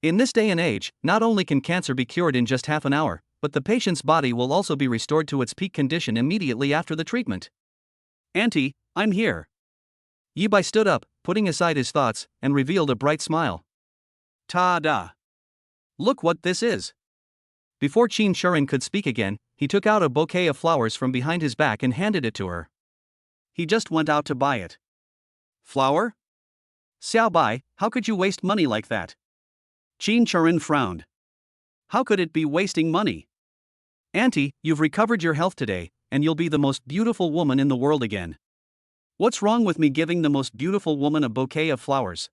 Speaker 1: In this day and age, not only can cancer be cured in just half an hour, but the patient's body will also be restored to its peak condition immediately after the treatment. Auntie, I'm here. Yi Bai stood up, putting aside his thoughts, and revealed a bright smile. Ta-da! Look what this is. Before Qin Shuren could speak again, he took out a bouquet of flowers from behind his back and handed it to her. He just went out to buy it. Flower? Xiao Bai, how could you waste money like that? Qin Shuren frowned. How could it be wasting money? Auntie, you've recovered your health today, and you'll be the most beautiful woman in the world again. What's wrong with me giving the most beautiful woman a bouquet of flowers?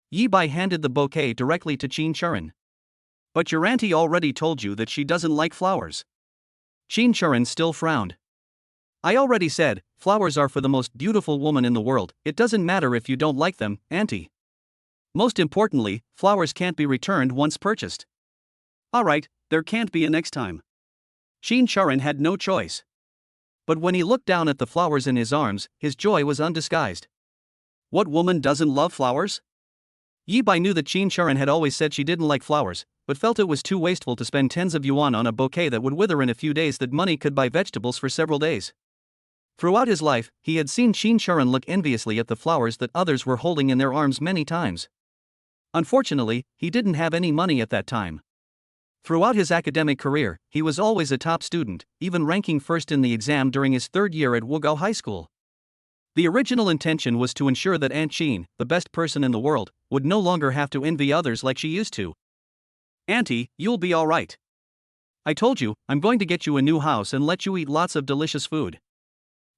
Speaker 1: Yi Bai handed the bouquet directly to Qin Shuren. But your auntie already told you that she doesn't like flowers. Qin Shuren still frowned. I already said, flowers are for the most beautiful woman in the world. It doesn't matter if you don't like them, auntie. Most importantly, flowers can't be returned once purchased. Alright, there can't be a next time. Qin Shuren had no choice. But when he looked down at the flowers in his arms, his joy was undisguised. What woman doesn't love flowers? Yi Bai knew that Qin Shuren had always said she didn't like flowers, but felt it was too wasteful to spend tens of yuan on a bouquet that would wither in a few days. That money could buy vegetables for several days. Throughout his life, he had seen Qin Shuren look enviously at the flowers that others were holding in their arms many times. Unfortunately, he didn't have any money at that time. Throughout his academic career, he was always a top student, even ranking first in the exam during his third year at Wugao High School. The original intention was to ensure that Aunt Qin, the best person in the world, would no longer have to envy others like she used to. Auntie, you'll be alright. I told you, I'm going to get you a new house and let you eat lots of delicious food.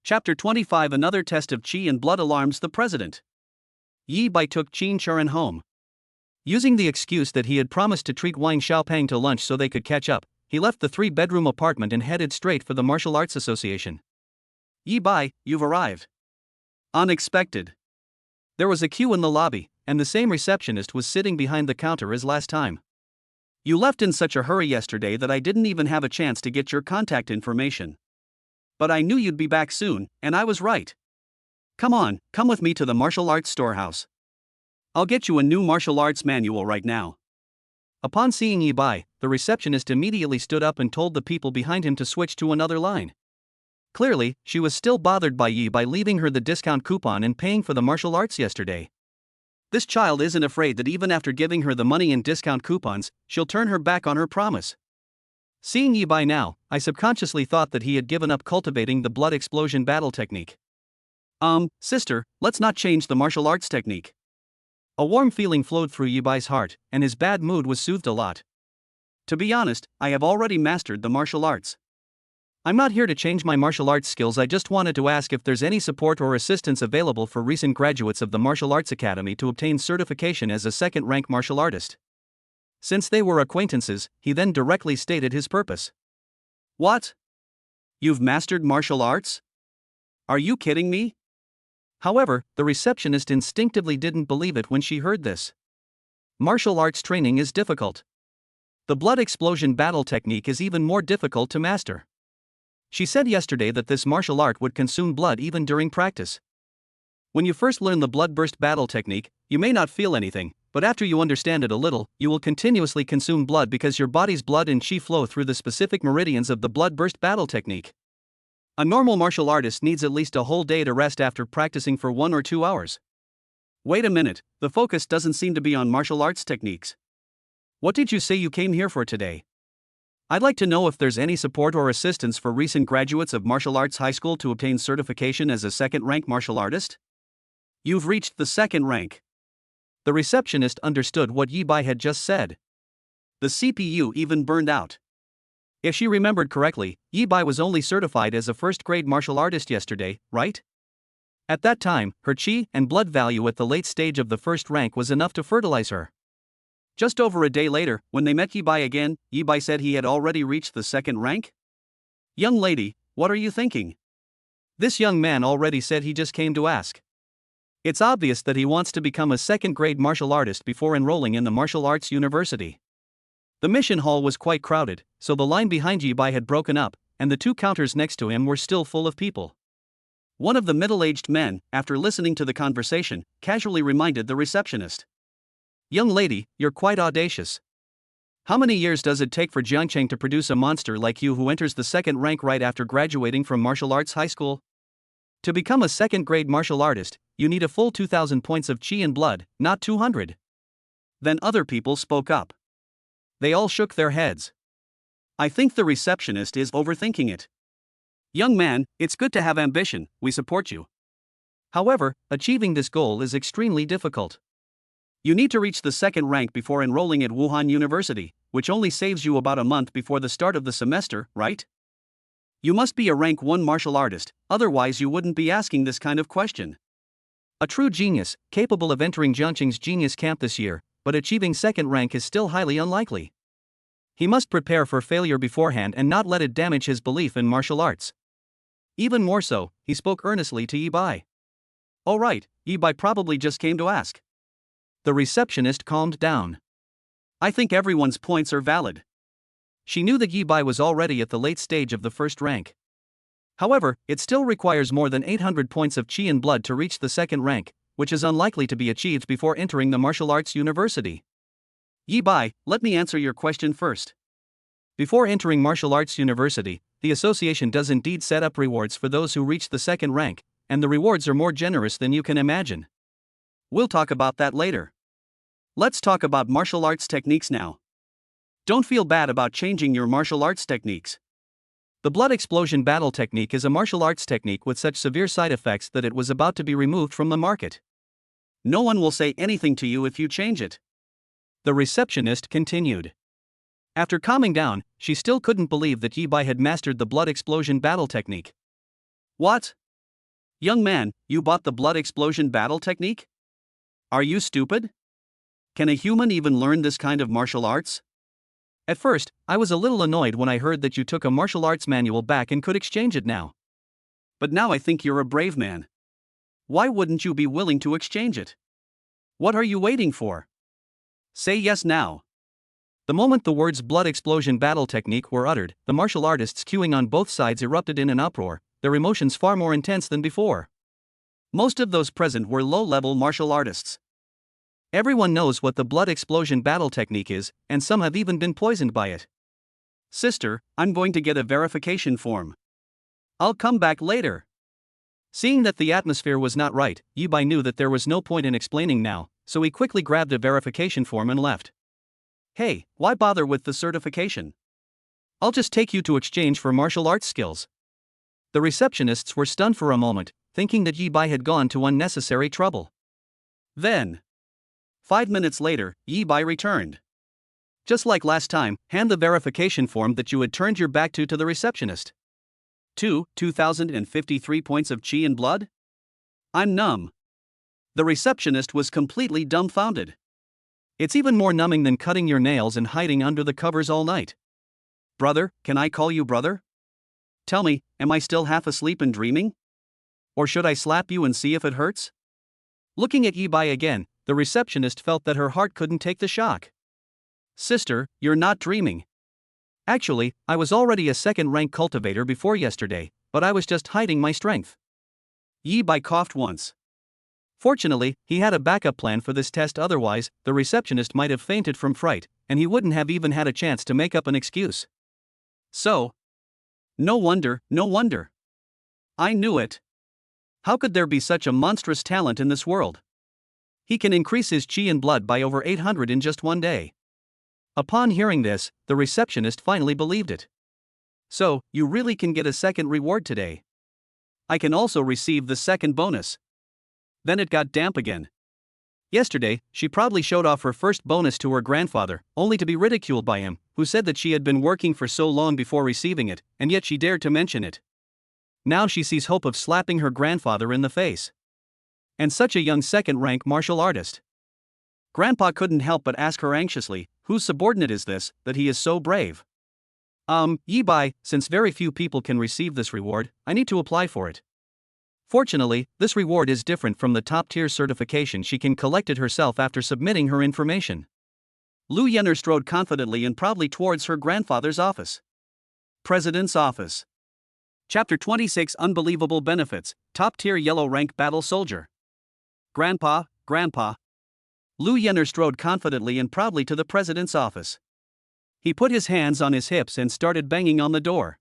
Speaker 1: Chapter 25. Another test of qi and blood alarms the president. Yi Bai took Qin Shuren home. Using the excuse that he had promised to treat Wang Xiaopeng to lunch so they could catch up, he left the 3-bedroom apartment and headed straight for the Martial Arts Association. Yi Bai, you've arrived. Unexpected. There was a queue in the lobby, and the same receptionist was sitting behind the counter as last time. You left in such a hurry yesterday that I didn't even have a chance to get your contact information. But I knew you'd be back soon, and I was right. Come on, come with me to the martial arts storehouse. I'll get you a new martial arts manual right now. Upon seeing Yi Bai, the receptionist immediately stood up and told the people behind him to switch to another line. Clearly, she was still bothered by Yi Bai leaving her the discount coupon and paying for the martial arts yesterday. This child isn't afraid that even after giving her the money and discount coupons, she'll turn her back on her promise. Seeing Yi Bai now, I subconsciously thought that he had given up cultivating the blood explosion battle technique. Sister, let's not change the martial arts technique. A warm feeling flowed through Yi Bai's heart, and his bad mood was soothed a lot. To be honest, I have already mastered the martial arts. I'm not here to change my martial arts skills. I just wanted to ask if there's any support or assistance available for recent graduates of the Martial Arts Academy to obtain certification as a second-rank martial artist. Since they were acquaintances, he then directly stated his purpose. What? You've mastered martial arts? Are you kidding me? However, the receptionist instinctively didn't believe it when she heard this. Martial arts training is difficult. The blood explosion battle technique is even more difficult to master. She said yesterday that this martial art would consume blood even during practice. When you first learn the blood burst battle technique, you may not feel anything, but after you understand it a little, you will continuously consume blood because your body's blood and qi flow through the specific meridians of the blood burst battle technique. A normal martial artist needs at least a whole day to rest after practicing for 1 or 2 hours. Wait a minute, the focus doesn't seem to be on martial arts techniques. What did you say you came here for today? I'd like to know if there's any support or assistance for recent graduates of martial arts high school to obtain certification as a second-rank martial artist? You've reached the second rank. The receptionist understood what Yi Bai had just said. The CPU even burned out. If she remembered correctly, Yi Bai was only certified as a first-grade martial artist yesterday, right? At that time, her qi and blood value at the late stage of the first rank was enough to fertilize her. Just over a day later, when they met Yibai again, Yibai said he had already reached the second rank? Young lady, what are you thinking? This young man already said he just came to ask. It's obvious that he wants to become a second-grade martial artist before enrolling in the martial arts university. The mission hall was quite crowded, so the line behind Yibai had broken up, and the two counters next to him were still full of people. One of the middle-aged men, after listening to the conversation, casually reminded the receptionist. Young lady, you're quite audacious. How many years does it take for Jiangcheng to produce a monster like you who enters the second rank right after graduating from martial arts high school? To become a second-grade martial artist, you need a full 2,000 points of chi and blood, not 200. Then other people spoke up. They all shook their heads. I think the receptionist is overthinking it. Young man, it's good to have ambition, we support you. However, achieving this goal is extremely difficult. You need to reach the second rank before enrolling at Wuhan University, which only saves you about a month before the start of the semester, right? You must be a rank 1 martial artist, otherwise you wouldn't be asking this kind of question. A true genius, capable of entering Jiangcheng's genius camp this year, but achieving second rank is still highly unlikely. He must prepare for failure beforehand and not let it damage his belief in martial arts. Even more so, he spoke earnestly to Yibai. Oh right, Yibai probably just came to ask. The receptionist calmed down. I think everyone's points are valid. She knew that Yibai was already at the late stage of the first rank. However, it still requires more than 800 points of chi and blood to reach the second rank, which is unlikely to be achieved before entering the martial arts university. Yibai, let me answer your question first. Before entering martial arts university, the association does indeed set up rewards for those who reach the second rank, and the rewards are more generous than you can imagine. We'll talk about that later. Let's talk about martial arts techniques now. Don't feel bad about changing your martial arts techniques. The blood explosion battle technique is a martial arts technique with such severe side effects that it was about to be removed from the market. No one will say anything to you if you change it. The receptionist continued. After calming down, she still couldn't believe that Yibai had mastered the blood explosion battle technique. What? Young man, you bought the blood explosion battle technique? Are you stupid? Can a human even learn this kind of martial arts? At first, I was a little annoyed when I heard that you took a martial arts manual back and could exchange it now. But now I think you're a brave man. Why wouldn't you be willing to exchange it? What are you waiting for? Say yes now. The moment the words blood explosion battle technique were uttered, the martial artists queuing on both sides erupted in an uproar, their emotions far more intense than before. Most of those present were low-level martial artists. Everyone knows what the blood explosion battle technique is, and some have even been poisoned by it. Sister, I'm going to get a verification form. I'll come back later. Seeing that the atmosphere was not right, Yibai knew that there was no point in explaining now, so he quickly grabbed a verification form and left. Hey, why bother with the certification? I'll just take you to exchange for martial arts skills. The receptionists were stunned for a moment, thinking that Yibai had gone to unnecessary trouble. Then, 5 minutes later, Yibai returned. Just like last time, hand the verification form that you had turned your back to the receptionist. 2,053 points of chi and blood? I'm numb. The receptionist was completely dumbfounded. It's even more numbing than cutting your nails and hiding under the covers all night. Brother, can I call you brother? Tell me, am I still half asleep and dreaming? Or should I slap you and see if it hurts? Looking at Yibai again, the receptionist felt that her heart couldn't take the shock. Sister, you're not dreaming. Actually, I was already a second-rank cultivator before yesterday, but I was just hiding my strength. Yibai coughed once. Fortunately, he had a backup plan for this test, otherwise, the receptionist might have fainted from fright, and he wouldn't have even had a chance to make up an excuse. So, no wonder. I knew it. How could there be such a monstrous talent in this world? He can increase his chi and blood by over 800 in just one day. Upon hearing this, the receptionist finally believed it. So, you really can get a second reward today. I can also receive the second bonus. Then it got damp again. Yesterday, she proudly showed off her first bonus to her grandfather, only to be ridiculed by him, who said that she had been working for so long before receiving it, and yet she dared to mention it. Now she sees hope of slapping her grandfather in the face. And such a young second-rank martial artist. Grandpa couldn't help but ask her anxiously, whose subordinate is this, that he is so brave? Yi Bai, since very few people can receive this reward, I need to apply for it. Fortunately, this reward is different from the top-tier certification she can collect it herself after submitting her information. Lu Yenner strode confidently and proudly towards her grandfather's office. President's Office. Chapter 26 Unbelievable Benefits, Top-Tier Yellow Rank Battle Soldier. Grandpa. Lu Yenner strode confidently and proudly to the president's office. He put his hands on his hips and started banging on the door.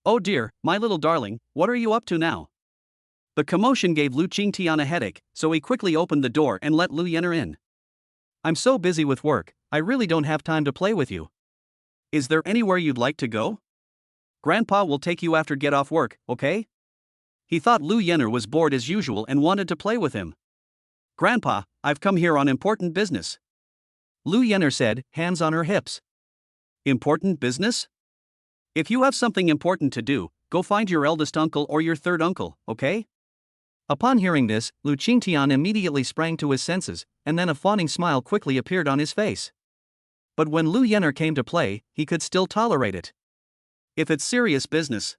Speaker 1: Oh dear, my little darling, what are you up to now? The commotion gave Lu Qingtian a headache, so he quickly opened the door and let Lu Yenner in. I'm so busy with work, I really don't have time to play with you. Is there anywhere you'd like to go? Grandpa will take you after get off work, okay? He thought Lu Yenner was bored as usual and wanted to play with him. Grandpa, I've come here on important business. Lu Yenner said, hands on her hips. Important business? If you have something important to do, go find your eldest uncle or your third uncle, okay? Upon hearing this, Lu Qingtian immediately sprang to his senses, and then a fawning smile quickly appeared on his face. But when Lu Yenner came to play, he could still tolerate it. If it's serious business.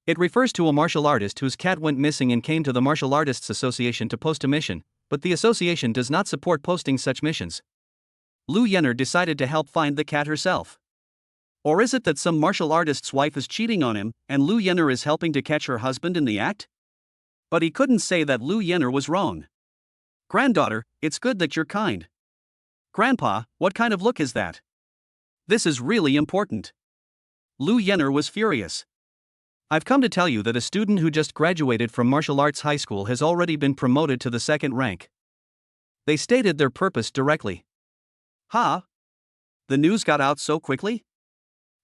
Speaker 1: It refers to a martial artist whose cat went missing and came to the Martial Artists Association to post a mission, but the association does not support posting such missions. Lu Yenner decided to help find the cat herself. Or is it that some martial artist's wife is cheating on him, and Lu Yenner is helping to catch her husband in the act? But he couldn't say that Lu Yenner was wrong. Granddaughter, it's good that you're kind. Grandpa, what kind of look is that? This is really important. Lu Yenner was furious. I've come to tell you that a student who just graduated from martial arts high school has already been promoted to the second rank. They stated their purpose directly. Huh? The news got out so quickly?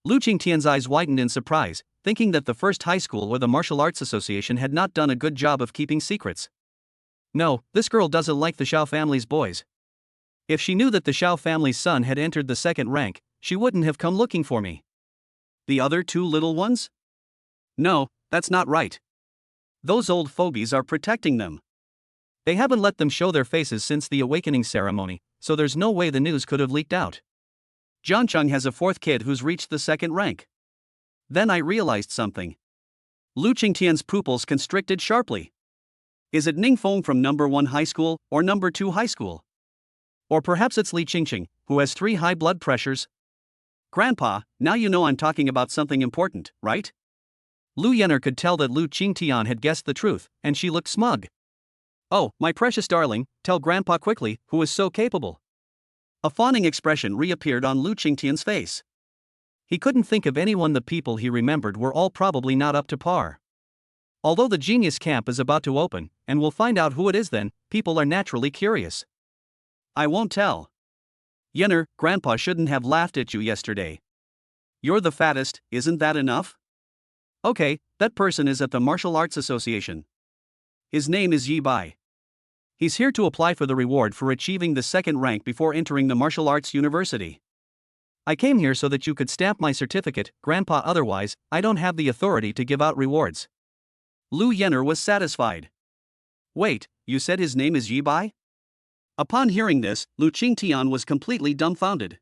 Speaker 1: Lu Qingtian's eyes widened in surprise, thinking that the first high school or the Martial Arts Association had not done a good job of keeping secrets. No, this girl doesn't like the Xiao family's boys. If she knew that the Xiao family's son had entered the second rank, she wouldn't have come looking for me. The other two little ones? No, that's not right. Those old fogies are protecting them. They haven't let them show their faces since the awakening ceremony, so there's no way the news could have leaked out. Jiancheng has a fourth kid who's reached the second rank. Then I realized something. Lu Qingtian's pupils constricted sharply. Is it Ningfeng from number 1 high school, or number 2 high school? Or perhaps it's Li Qingqing, who has 3 high blood pressures? Grandpa, now you know I'm talking about something important, right? Lu Yenner could tell that Lu Qingtian had guessed the truth, and she looked smug. Oh, my precious darling, tell Grandpa quickly, who is so capable. A fawning expression reappeared on Lu Qingtian's face. He couldn't think of anyone. The people he remembered were all probably not up to par. Although the genius camp is about to open, and we'll find out who it is then, people are naturally curious. I won't tell. Yenner, Grandpa shouldn't have laughed at you yesterday. You're the fattest, isn't that enough? Okay, that person is at the Martial Arts Association. His name is Yi Bai. He's here to apply for the reward for achieving the second rank before entering the martial arts university. I came here so that you could stamp my certificate, Grandpa, otherwise, I don't have the authority to give out rewards. Lu Yenner was satisfied. Wait, you said his name is Yi Bai? Upon hearing this, Lu Qingtian was completely dumbfounded.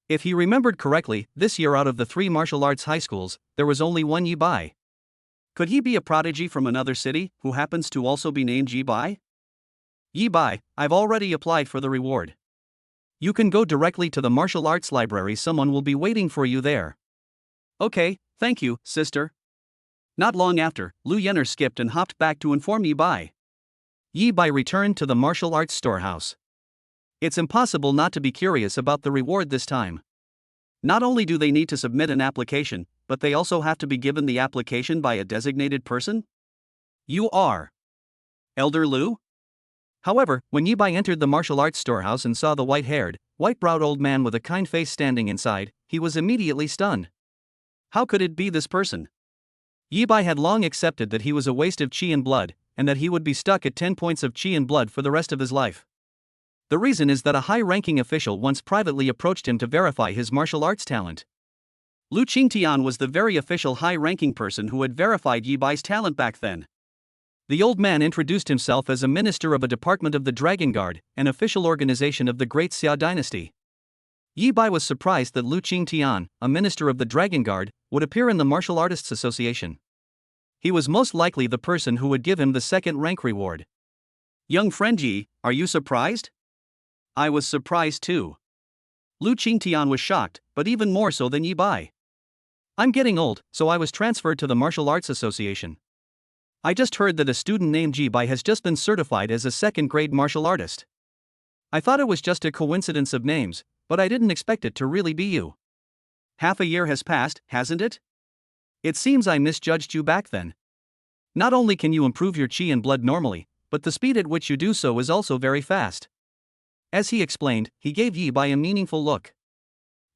Speaker 1: If he remembered correctly, this year out of the 3 martial arts high schools, there was only one Yi Bai. Could he be a prodigy from another city, who happens to also be named Yi Bai? Yi Bai, I've already applied for the reward. You can go directly to the martial arts library, someone will be waiting for you there. Okay, thank you, sister. Not long after, Lu Yenner skipped and hopped back to inform Yi Bai. Yi Bai returned to the martial arts storehouse. It's impossible not to be curious about the reward this time. Not only do they need to submit an application, but they also have to be given the application by a designated person? You are Elder Lu? However, when Yi Bai entered the martial arts storehouse and saw the white-haired, white-browed old man with a kind face standing inside, he was immediately stunned. How could it be this person? Yi Bai had long accepted that he was a waste of qi and blood, and that he would be stuck at 10 points of qi and blood for the rest of his life. The reason is that a high-ranking official once privately approached him to verify his martial arts talent. Lu Qingtian was the very official high-ranking person who had verified Yi Bai's talent back then. The old man introduced himself as a minister of a department of the Dragon Guard, an official organization of the Great Xia dynasty. Yi Bai was surprised that Lu Qingtian, a minister of the Dragon Guard, would appear in the Martial Artists Association. He was most likely the person who would give him the second rank reward. Young friend Yi, are you surprised? I was surprised too. Lu Qingtian was shocked, but even more so than Yi Bai. I'm getting old, so I was transferred to the Martial Arts Association. I just heard that a student named Yi Bai has just been certified as a second-grade martial artist. I thought it was just a coincidence of names, but I didn't expect it to really be you. Half a year has passed, hasn't it? It seems I misjudged you back then. Not only can you improve your qi and blood normally, but the speed at which you do so is also very fast. As he explained, he gave Yi Bai a meaningful look.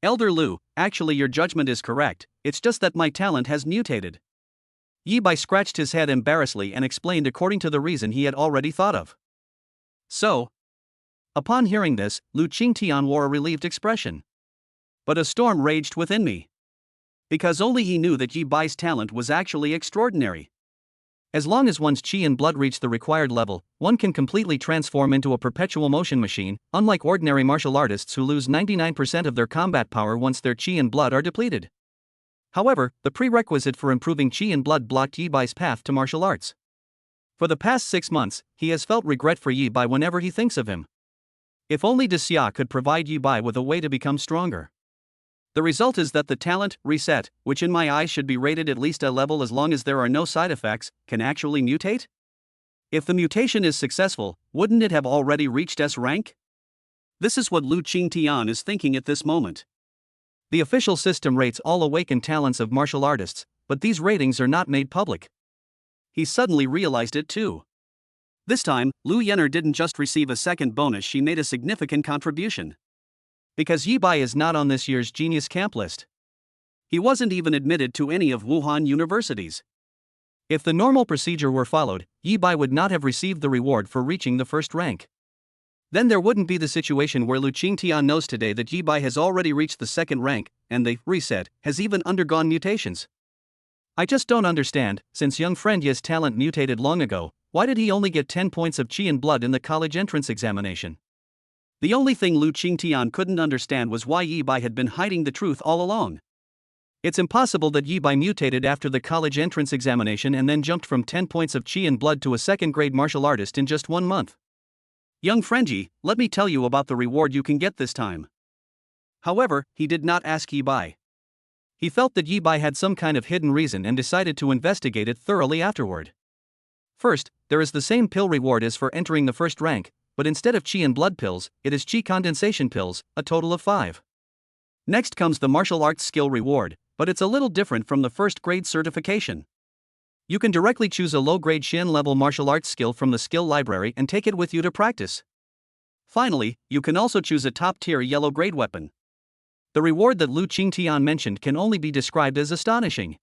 Speaker 1: Elder Lu, actually your judgment is correct, it's just that my talent has mutated. Yi Bai scratched his head embarrassedly and explained according to the reason he had already thought of. So? Upon hearing this, Lu Qingtian wore a relieved expression. But a storm raged within me. Because only he knew that Yi Bai's talent was actually extraordinary. As long as one's qi and blood reach the required level, one can completely transform into a perpetual motion machine, unlike ordinary martial artists who lose 99% of their combat power once their qi and blood are depleted. However, the prerequisite for improving qi and blood blocked Yi Bai's path to martial arts. For the past 6 months, he has felt regret for Yi Bai whenever he thinks of him. If only De Xia could provide Yi Bai with a way to become stronger. The result is that the talent, reset, which in my eyes should be rated at least A level as long as there are no side effects, can actually mutate? If the mutation is successful, wouldn't it have already reached S rank? This is what Lu Qingtian is thinking at this moment. The official system rates all awakened talents of martial artists, but these ratings are not made public. He suddenly realized it too. This time, Lu Yener didn't just receive a second bonus, she made a significant contribution. Because Yi Bai is not on this year's Genius Camp list. He wasn't even admitted to any of Wuhan universities. If the normal procedure were followed, Yi Bai would not have received the reward for reaching the first rank. Then there wouldn't be the situation where Lu Qingtian knows today that Yi Bai has already reached the second rank, and the reset has even undergone mutations. I just don't understand, since young friend Yi's talent mutated long ago, why did he only get 10 points of qi and blood in the college entrance examination? The only thing Lu Qingtian couldn't understand was why Yi Bai had been hiding the truth all along. It's impossible that Yi Bai mutated after the college entrance examination and then jumped from 10 points of qi and blood to a second-grade martial artist in just 1 month. Young friend Yi, let me tell you about the reward you can get this time. However, he did not ask Yi Bai. He felt that Yi Bai had some kind of hidden reason and decided to investigate it thoroughly afterward. First, there is the same pill reward as for entering the first rank, but instead of qi and blood pills, it is qi condensation pills, a total of 5. Next comes the martial arts skill reward, but it's a little different from the first grade certification. You can directly choose a low-grade Shin level martial arts skill from the skill library and take it with you to practice. Finally, you can also choose a top-tier yellow-grade weapon. The reward that Lu Qingtian mentioned can only be described as astonishing.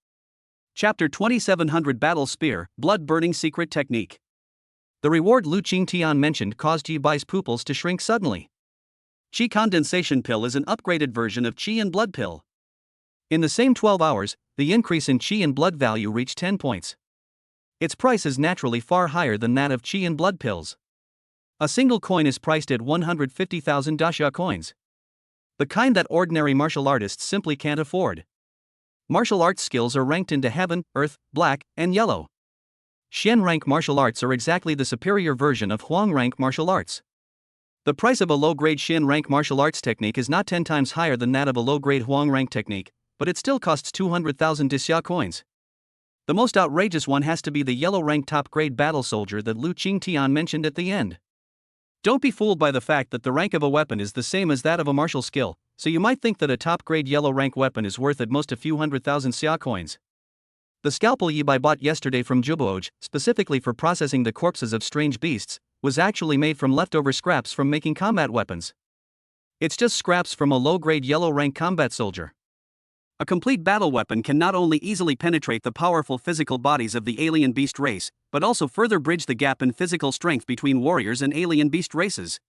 Speaker 1: Chapter 2700 Battle Spear, Blood-Burning Secret Technique. The reward Lu Qingtian mentioned caused Yi Bai's pupils to shrink suddenly. Qi condensation pill is an upgraded version of qi and blood pill. In the same 12 hours, the increase in qi and blood value reached 10 points. Its price is naturally far higher than that of qi and blood pills. A single coin is priced at 150,000 daxia coins. The kind that ordinary martial artists simply can't afford. Martial arts skills are ranked into Heaven, Earth, Black, and Yellow. Shen rank martial arts are exactly the superior version of Huang rank martial arts. The price of a low-grade Shen rank martial arts technique is not 10 times higher than that of a low-grade Huang rank technique, but it still costs 200,000 daxia coins. The most outrageous one has to be the yellow rank top-grade battle soldier that Lu Qingtian mentioned at the end. Don't be fooled by the fact that the rank of a weapon is the same as that of a martial skill, so you might think that a top-grade yellow rank weapon is worth at most a few 100,000 xia coins. The scalpel Yi Bai bought yesterday from Jubooj, specifically for processing the corpses of strange beasts, was actually made from leftover scraps from making combat weapons. It's just scraps from a low-grade yellow rank combat soldier. A complete battle weapon can not only easily penetrate the powerful physical bodies of the alien beast race, but also further bridge the gap in physical strength between warriors and alien beast races.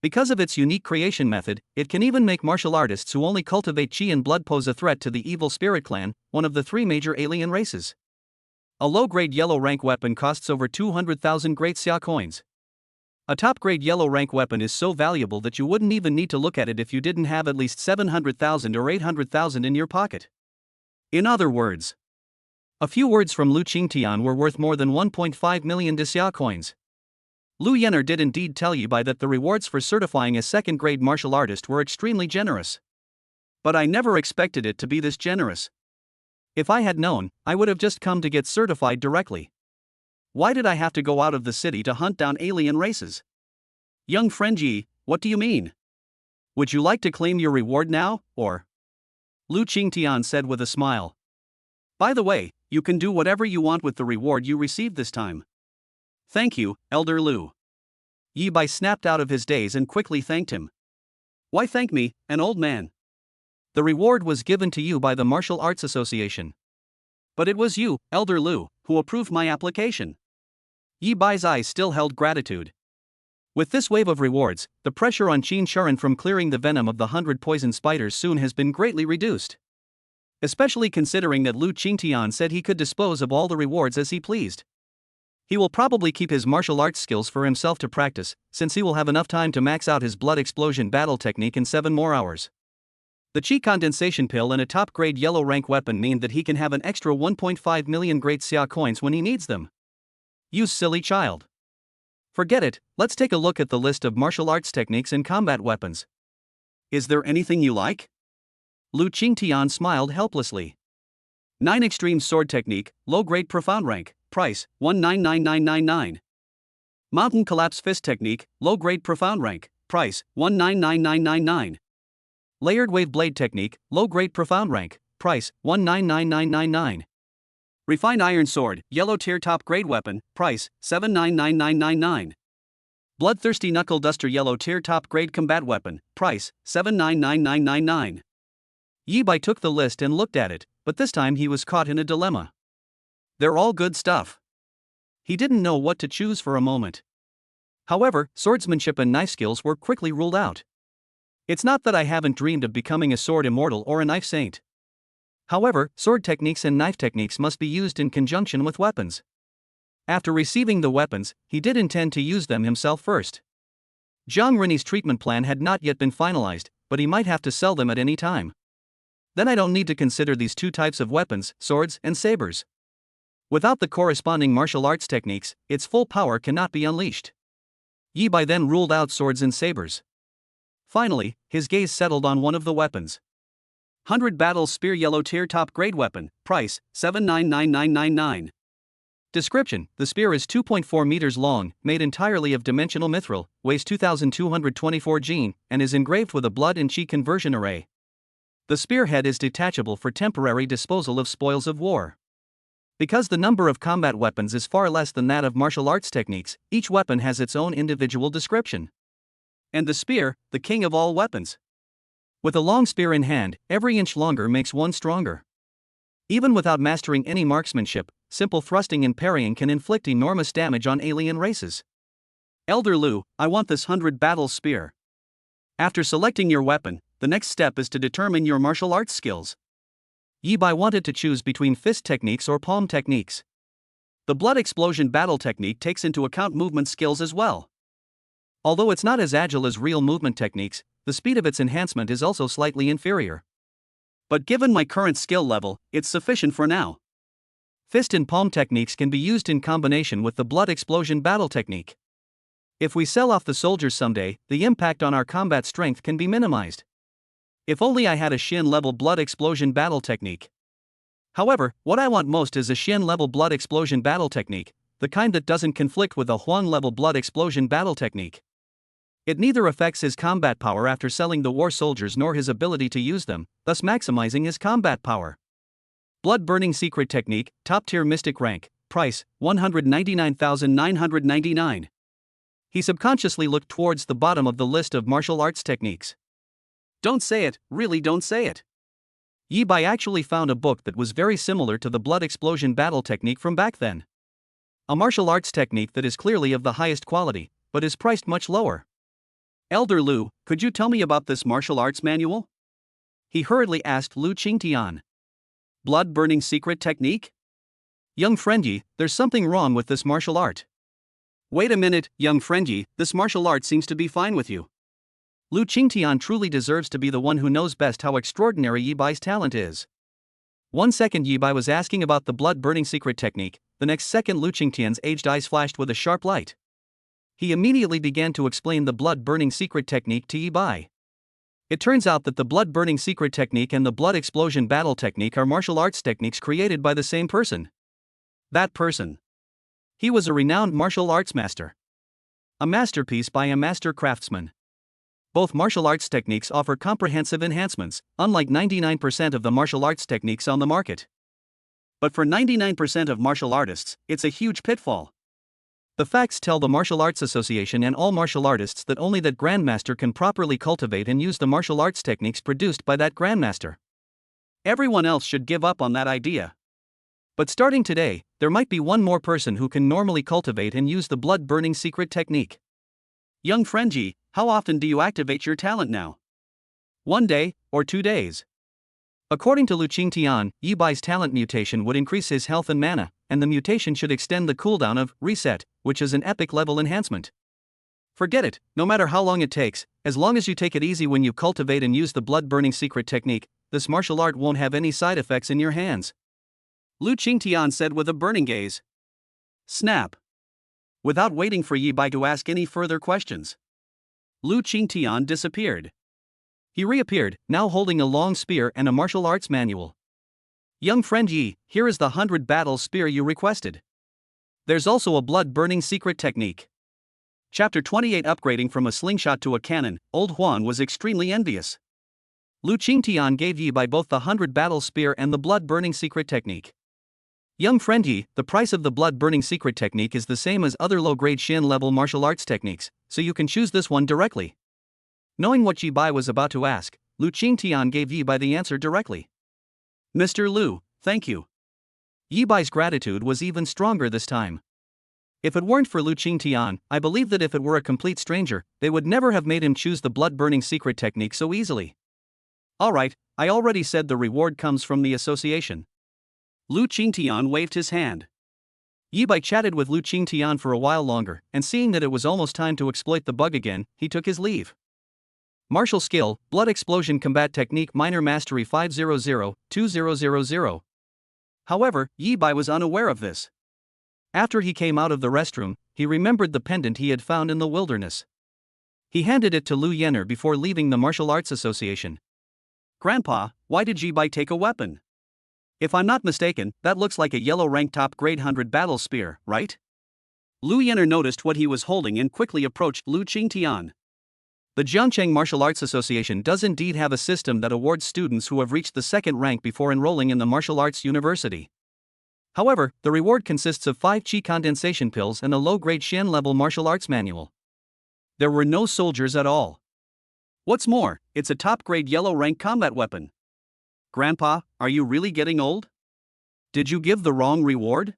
Speaker 1: Because of its unique creation method, it can even make martial artists who only cultivate qi and blood pose a threat to the evil spirit clan, one of the 3 major alien races. A low-grade yellow rank weapon costs over 200,000 great xia coins. A top-grade yellow rank weapon is so valuable that you wouldn't even need to look at it if you didn't have at least 700,000 or 800,000 in your pocket. In other words, a few words from Lu Qingtian were worth more than 1.5 million xia coins. Lu Yener did indeed tell Yi Bai that the rewards for certifying a second-grade martial artist were extremely generous. But I never expected it to be this generous. If I had known, I would have just come to get certified directly. Why did I have to go out of the city to hunt down alien races? Young friend Yi, what do you mean? Would you like to claim your reward now, or? Lu Qingtian said with a smile. By the way, you can do whatever you want with the reward you received this time. Thank you, Elder Lu. Yi Bai snapped out of his daze and quickly thanked him. Why thank me, an old man? The reward was given to you by the Martial Arts Association. But it was you, Elder Lu, who approved my application. Yi Bai's eyes still held gratitude. With this wave of rewards, the pressure on Qin Shuren from clearing the venom of the 100 poison spiders soon has been greatly reduced. Especially considering that Lu Qingtian said he could dispose of all the rewards as he pleased. He will probably keep his martial arts skills for himself to practice, since he will have enough time to max out his blood explosion battle technique in 7 more hours. The Qi condensation pill and a top-grade yellow rank weapon mean that he can have an extra 1.5 million great xia coins when he needs them. You silly child. Forget it, let's take a look at the list of martial arts techniques and combat weapons. Is there anything you like? Lu Qingtian smiled helplessly. 9 Extreme Sword Technique, Low-Grade Profound Rank, Price, 199999. Mountain Collapse Fist Technique, Low-Grade Profound Rank, Price, 199999. Layered Wave Blade Technique, Low-Grade Profound Rank, Price, 199999. Refined Iron Sword, Yellow Tier Top Grade Weapon, Price, 799999. Bloodthirsty Knuckle Duster Yellow Tier Top Grade Combat Weapon, Price, 799999. Yi Bai took the list and looked at it, but this time he was caught in a dilemma. They're all good stuff. He didn't know what to choose for a moment. However, swordsmanship and knife skills were quickly ruled out. It's not that I haven't dreamed of becoming a sword immortal or a knife saint. However, sword techniques and knife techniques must be used in conjunction with weapons. After receiving the weapons, he did intend to use them himself first. Zhang Renyi's treatment plan had not yet been finalized, but he might have to sell them at any time. Then I don't need to consider these 2 types of weapons, swords and sabers. Without the corresponding martial arts techniques, its full power cannot be unleashed. Yi Bai then ruled out swords and sabers. Finally, his gaze settled on one of the weapons. 100 Battle Spear Yellow Tier Top Grade Weapon, Price, 799999. Description: the spear is 2.4 meters long, made entirely of dimensional mithril, weighs 2224 Jin, and is engraved with a blood and chi conversion array. The spearhead is detachable for temporary disposal of spoils of war. Because the number of combat weapons is far less than that of martial arts techniques, each weapon has its own individual description. And the spear, the king of all weapons. With a long spear in hand, every inch longer makes one stronger. Even without mastering any marksmanship, simple thrusting and parrying can inflict enormous damage on alien races. Elder Lu, I want this 100 battle spear. After selecting your weapon, the next step is to determine your martial arts skills. Yi Bai wanted to choose between fist techniques or palm techniques. The blood explosion battle technique takes into account movement skills as well. Although it's not as agile as real movement techniques, the speed of its enhancement is also slightly inferior. But given my current skill level, it's sufficient for now. Fist and palm techniques can be used in combination with the blood explosion battle technique. If we sell off the soldiers someday, the impact on our combat strength can be minimized. If only I had a Shin level blood explosion battle technique. However, what I want most is a Shin level blood explosion battle technique, the kind that doesn't conflict with a Huang level blood explosion battle technique. It neither affects his combat power after selling the war soldiers nor his ability to use them, thus maximizing his combat power. Blood Burning Secret Technique, Top Tier Mystic Rank, Price, 199,999. He subconsciously looked towards the bottom of the list of martial arts techniques. Don't say it, really don't say it. Yi Bai actually found a book that was very similar to the blood explosion battle technique from back then. A martial arts technique that is clearly of the highest quality, but is priced much lower. Elder Lu, could you tell me about this martial arts manual? He hurriedly asked Lu Qingtian. Blood Burning Secret Technique? Young friend there's something wrong with this martial art. Wait a minute, young friend this martial art seems to be fine with you. Lu Qingtian truly deserves to be the one who knows best how extraordinary Yi Bai's talent is. 1 second Yi Bai was asking about the blood-burning secret technique, the next second Lu Qingtian's aged eyes flashed with a sharp light. He immediately began to explain the blood-burning secret technique to Yi Bai. It turns out that the blood-burning secret technique and the blood explosion battle technique are martial arts techniques created by the same person. That person. He was a renowned martial arts master. A masterpiece by a master craftsman. Both martial arts techniques offer comprehensive enhancements, unlike 99% of the martial arts techniques on the market. But for 99% of martial artists, it's a huge pitfall. The facts tell the Martial Arts Association and all martial artists that only that grandmaster can properly cultivate and use the martial arts techniques produced by that grandmaster. Everyone else should give up on that idea. But starting today, there might be one more person who can normally cultivate and use the blood-burning secret technique. Young friend how often do you activate your talent now? 1 day, or 2 days? According to Lu Qingtian, Yi Bai's talent mutation would increase his health and mana, and the mutation should extend the cooldown of Reset, which is an epic level enhancement. Forget it, no matter how long it takes, as long as you take it easy when you cultivate and use the blood-burning secret technique, this martial art won't have any side effects in your hands. Lu Qingtian said with a burning gaze. Snap. Without waiting for Yi Bai to ask any further questions, Lu Qingtian disappeared. He reappeared, now holding a long spear and a martial arts manual. Young friend Yi, here is the 100 battle spear you requested. There's also a blood-burning secret technique. Chapter 28 Upgrading from a slingshot to a cannon, Old Huan was extremely envious. Lu Qingtian gave Yi Bai both the 100 battle spear and the blood-burning secret technique. Young friend Yi, the price of the blood-burning secret technique is the same as other low-grade Shin-level martial arts techniques, so you can choose this one directly. Knowing what Yi Bai was about to ask, Lu Qingtian gave Yi Bai the answer directly. Mr. Lu, thank you. Yi Bai's gratitude was even stronger this time. If it weren't for Lu Qingtian, I believe that if it were a complete stranger, they would never have made him choose the blood-burning secret technique so easily. Alright, I already said the reward comes from the association. Lu Qingtian waved his hand. Yi Bai chatted with Lu Qingtian for a while longer, and seeing that it was almost time to exploit the bug again, he took his leave. Martial skill, Blood Explosion Combat Technique Minor Mastery 500-2000. However, Yi Bai was unaware of this. After he came out of the restroom, he remembered the pendant he had found in the wilderness. He handed it to Lu Yenner before leaving the Martial Arts Association. Grandpa, why did Yi Bai take a weapon? If I'm not mistaken, that looks like a yellow rank top grade 100 battle spear, right? Lu Yenner noticed what he was holding and quickly approached Lu Qingtian. The Jiangcheng Martial Arts Association does indeed have a system that awards students who have reached the second rank before enrolling in the martial arts university. However, the reward consists of 5 Qi condensation pills and a low-grade Shen-level martial arts manual. There were no soldiers at all. What's more, it's a top-grade yellow-rank combat weapon. Grandpa, are you really getting old? Did you give the wrong reward?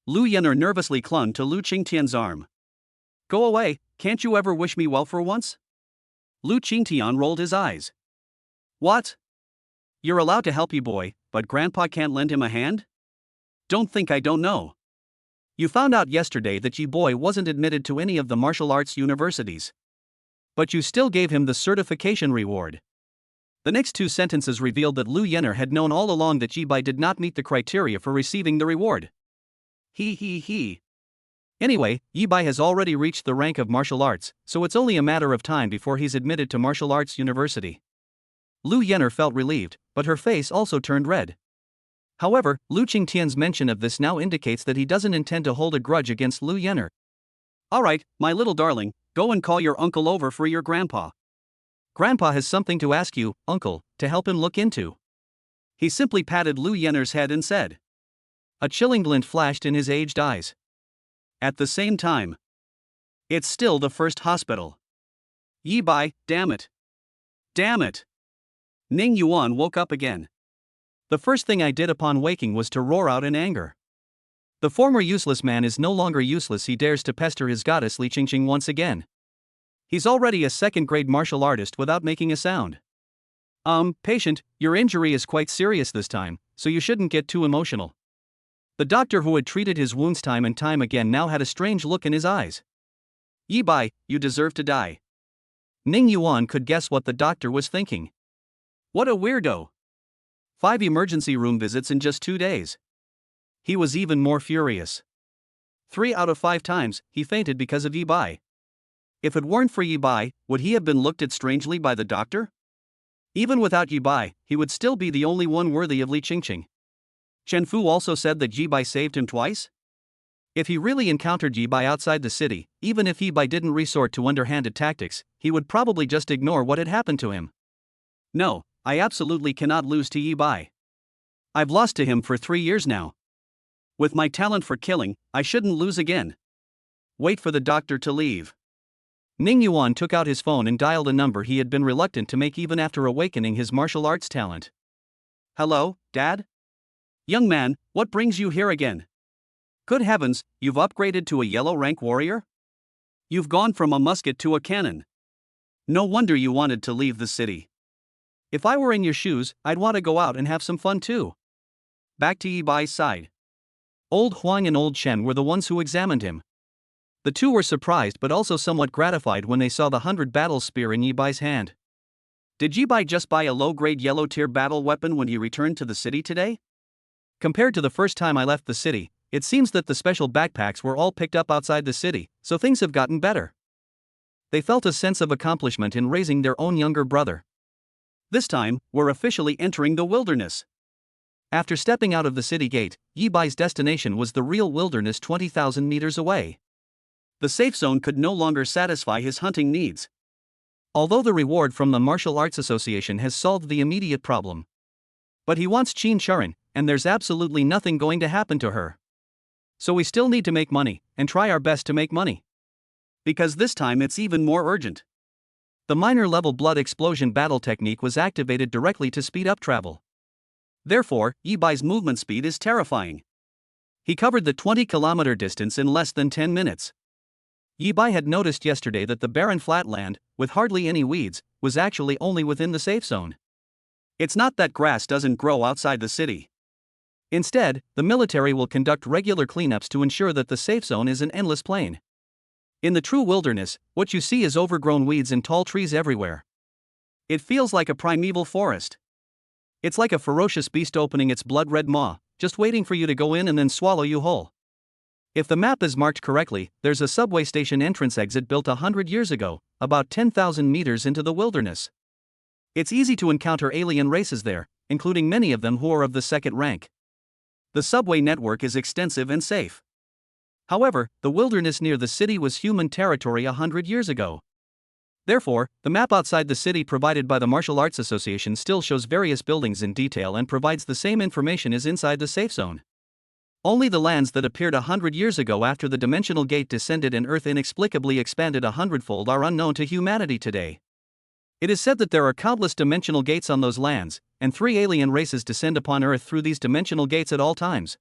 Speaker 1: Lu Yenner nervously clung to Lu Qingtian's arm. Go away, can't you ever wish me well for once? Lu Qingtian rolled his eyes. What? You're allowed to help you, boy, but Grandpa can't lend him a hand? Don't think I don't know. You found out yesterday that Yi Boy wasn't admitted to any of the martial arts universities. But you still gave him the certification reward. The next 2 sentences revealed that Lu Yenner had known all along that Yi Bai did not meet the criteria for receiving the reward. He. Anyway, Yi Bai has already reached the rank of martial arts, so it's only a matter of time before he's admitted to martial arts university. Lu Yenner felt relieved, but her face also turned red. However, Lu Qingtian's mention of this now indicates that he doesn't intend to hold a grudge against Lu Yenner. Alright, my little darling, go and call your uncle over for your grandpa. Grandpa has something to ask you, uncle, to help him look into. He simply patted Lu Yenner's head and said. A chilling glint flashed in his aged eyes. At the same time, it's still the first hospital. Yi Bai, damn it. Damn it. Ning Yuan woke up again. The first thing I did upon waking was to roar out in anger. The former useless man is no longer useless. He dares to pester his goddess Li Qingqing once again. He's already a second-grade martial artist without making a sound. Patient, your injury is quite serious this time, so you shouldn't get too emotional. The doctor who had treated his wounds time and time again now had a strange look in his eyes. Yi Bai, you deserve to die. Ning Yuan could guess what the doctor was thinking. What a weirdo. 5 emergency room visits in just 2 days. He was even more furious. 3 out of 5 times, he fainted because of Yi Bai. If it weren't for Yi Bai, would he have been looked at strangely by the doctor? Even without Yi Bai, he would still be the only one worthy of Li Qingqing. Chen Fu also said that Yi Bai saved him twice? If he really encountered Yi Bai outside the city, even if Yi Bai didn't resort to underhanded tactics, he would probably just ignore what had happened to him. No, I absolutely cannot lose to Yi Bai. I've lost to him for 3 years now. With my talent for killing, I shouldn't lose again. Wait for the doctor to leave. Ning Yuan took out his phone and dialed a number he had been reluctant to make even after awakening his martial arts talent. Hello, Dad? Young man, what brings you here again? Good heavens, you've upgraded to a yellow rank warrior? You've gone from a musket to a cannon. No wonder you wanted to leave the city. If I were in your shoes, I'd want to go out and have some fun too. Back to Yi Bai's side. Old Huang and Old Chen were the ones who examined him. The two were surprised but also somewhat gratified when they saw the 100 battle spear in Yi Bai's hand. Did Yi Bai just buy a low-grade yellow-tier battle weapon when he returned to the city today? Compared to the first time I left the city, it seems that the special backpacks were all picked up outside the city, so things have gotten better. They felt a sense of accomplishment in raising their own younger brother. This time, we're officially entering the wilderness. After stepping out of the city gate, Yi Bai's destination was the real wilderness 20,000 meters away. The safe zone could no longer satisfy his hunting needs. Although the reward from the Martial Arts Association has solved the immediate problem. But he wants Qin Sharon, and there's absolutely nothing going to happen to her. So we still need to make money, and try our best to make money. Because this time it's even more urgent. The minor level blood explosion battle technique was activated directly to speed up travel. Therefore, Yi Bai's movement speed is terrifying. He covered the 20-kilometer distance in less than 10 minutes. Yi Bai had noticed yesterday that the barren flatland, with hardly any weeds, was actually only within the safe zone. It's not that grass doesn't grow outside the city. Instead, the military will conduct regular cleanups to ensure that the safe zone is an endless plain. In the true wilderness, what you see is overgrown weeds and tall trees everywhere. It feels like a primeval forest. It's like a ferocious beast opening its blood-red maw, just waiting for you to go in and then swallow you whole. If the map is marked correctly, there's a subway station entrance exit built 100 years ago, about 10,000 meters into the wilderness. It's easy to encounter alien races there, including many of them who are of the second rank. The subway network is extensive and safe. However, the wilderness near the city was human territory 100 years ago. Therefore, the map outside the city provided by the Martial Arts Association still shows various buildings in detail and provides the same information as inside the safe zone. Only the lands that appeared 100 years ago after the dimensional gate descended and Earth inexplicably expanded 100-fold are unknown to humanity today. It is said that there are countless dimensional gates on those lands, and 3 alien races descend upon Earth through these dimensional gates at all times.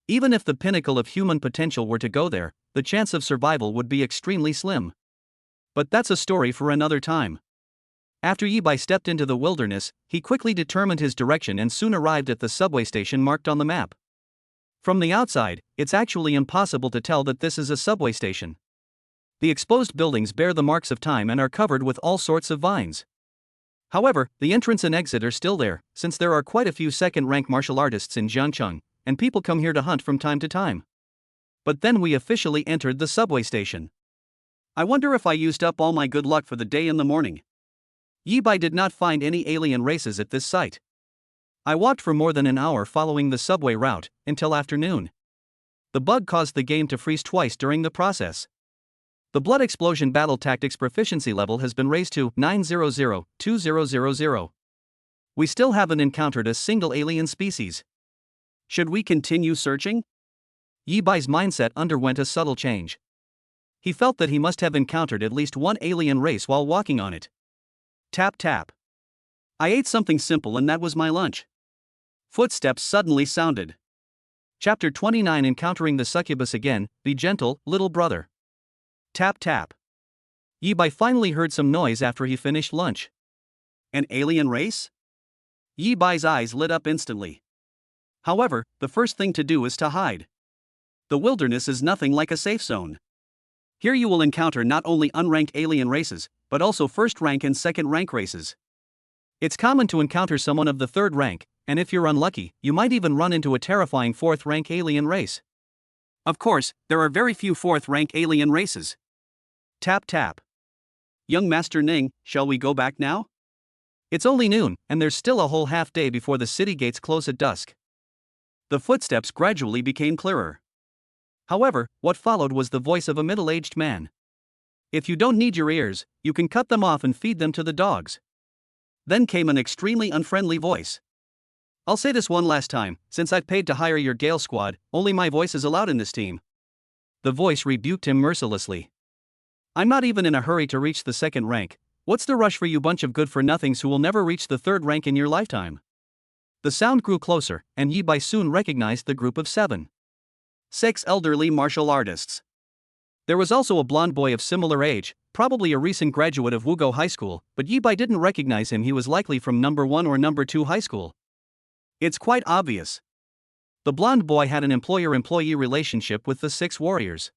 Speaker 1: Even if the pinnacle of human potential were to go there, the chance of survival would be extremely slim. But that's a story for another time. After Yi Bai stepped into the wilderness, he quickly determined his direction and soon arrived at the subway station marked on the map. From the outside, it's actually impossible to tell that this is a subway station. The exposed buildings bear the marks of time and are covered with all sorts of vines. However, the entrance and exit are still there, since there are quite a few second-rank martial artists in Jiangcheng, and people come here to hunt from time to time. But then we officially entered the subway station. I wonder if I used up all my good luck for the day in the morning. Yi Bai did not find any alien races at this site. I walked for more than an hour following the subway route, until afternoon. The bug caused the game to freeze twice during the process. The blood explosion battle tactics proficiency level has been raised to 900-2000. We still haven't encountered a single alien species. Should we continue searching? Yi Bai's mindset underwent a subtle change. He felt that he must have encountered at least one alien race while walking on it. Tap tap. I ate something simple and that was my lunch. Footsteps suddenly sounded. Chapter 29 Encountering the Succubus Again, Be Gentle, Little Brother. Tap tap. Yi Bai finally heard some noise after he finished lunch. An alien race? Yi Bai's eyes lit up instantly. However, the first thing to do is to hide. The wilderness is nothing like a safe zone. Here you will encounter not only unranked alien races, but also first rank and second rank races. It's common to encounter someone of the third rank, and if you're unlucky, you might even run into a terrifying fourth rank alien race. Of course, there are very few fourth rank alien races. Tap tap. Young Master Ning, shall we go back now? It's only noon, and there's still a whole half day before the city gates close at dusk. The footsteps gradually became clearer. However, what followed was the voice of a middle-aged man. If you don't need your ears, you can cut them off and feed them to the dogs. Then came an extremely unfriendly voice. I'll say this one last time, since I've paid to hire your Gale squad, only my voice is allowed in this team. The voice rebuked him mercilessly. I'm not even in a hurry to reach the second rank. What's the rush for you bunch of good-for-nothings who will never reach the third rank in your lifetime? The sound grew closer, and Yi Bai soon recognized the group of 6 elderly martial artists. There was also a blonde boy of similar age, probably a recent graduate of Wugo High School, but Yi Bai didn't recognize him. He was likely from number 1 or number 2 high school. It's quite obvious. The blonde boy had an employer-employee relationship with the 6 warriors.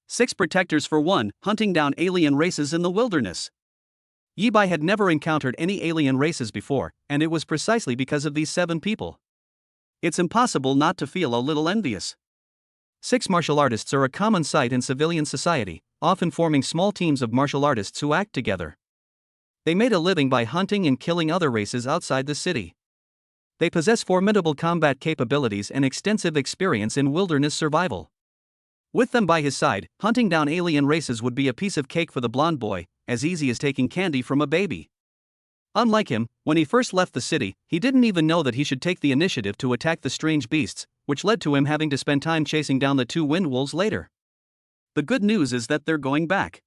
Speaker 1: 6 protectors for 1, hunting down alien races in the wilderness. Yi Bai had never encountered any alien races before, and it was precisely because of these 7 people. It's impossible not to feel a little envious. 6 martial artists are a common sight in civilian society, often forming small teams of martial artists who act together. They made a living by hunting and killing other races outside the city. They possess formidable combat capabilities and extensive experience in wilderness survival. With them by his side, hunting down alien races would be a piece of cake for the blonde boy, as easy as taking candy from a baby. Unlike him, when he first left the city, he didn't even know that he should take the initiative to attack the strange beasts, which led to him having to spend time chasing down the 2 wind wolves later. The good news is that they're going back.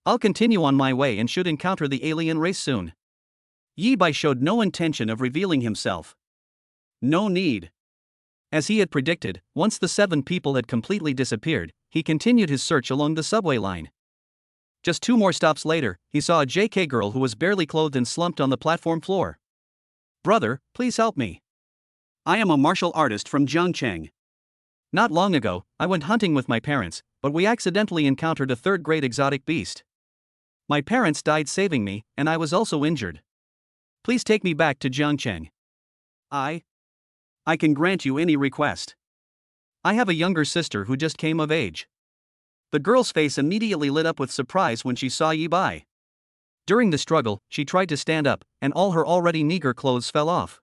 Speaker 1: I'll continue on my way and should encounter the alien race soon. Yi Bai showed no intention of revealing himself. No need. As he had predicted, once the 7 people had completely disappeared, he continued his search along the subway line. Just 2 more stops later, he saw a JK girl who was barely clothed and slumped on the platform floor. Brother, please help me. I am a martial artist from Jiangcheng. Not long ago, I went hunting with my parents, but we accidentally encountered a third-grade exotic beast. My parents died saving me, and I was also injured. Please take me back to Jiangcheng. I can grant you any request. I have a younger sister who just came of age. The girl's face immediately lit up with surprise when she saw Yi Bai. During the struggle, she tried to stand up, and all her already meager clothes fell off.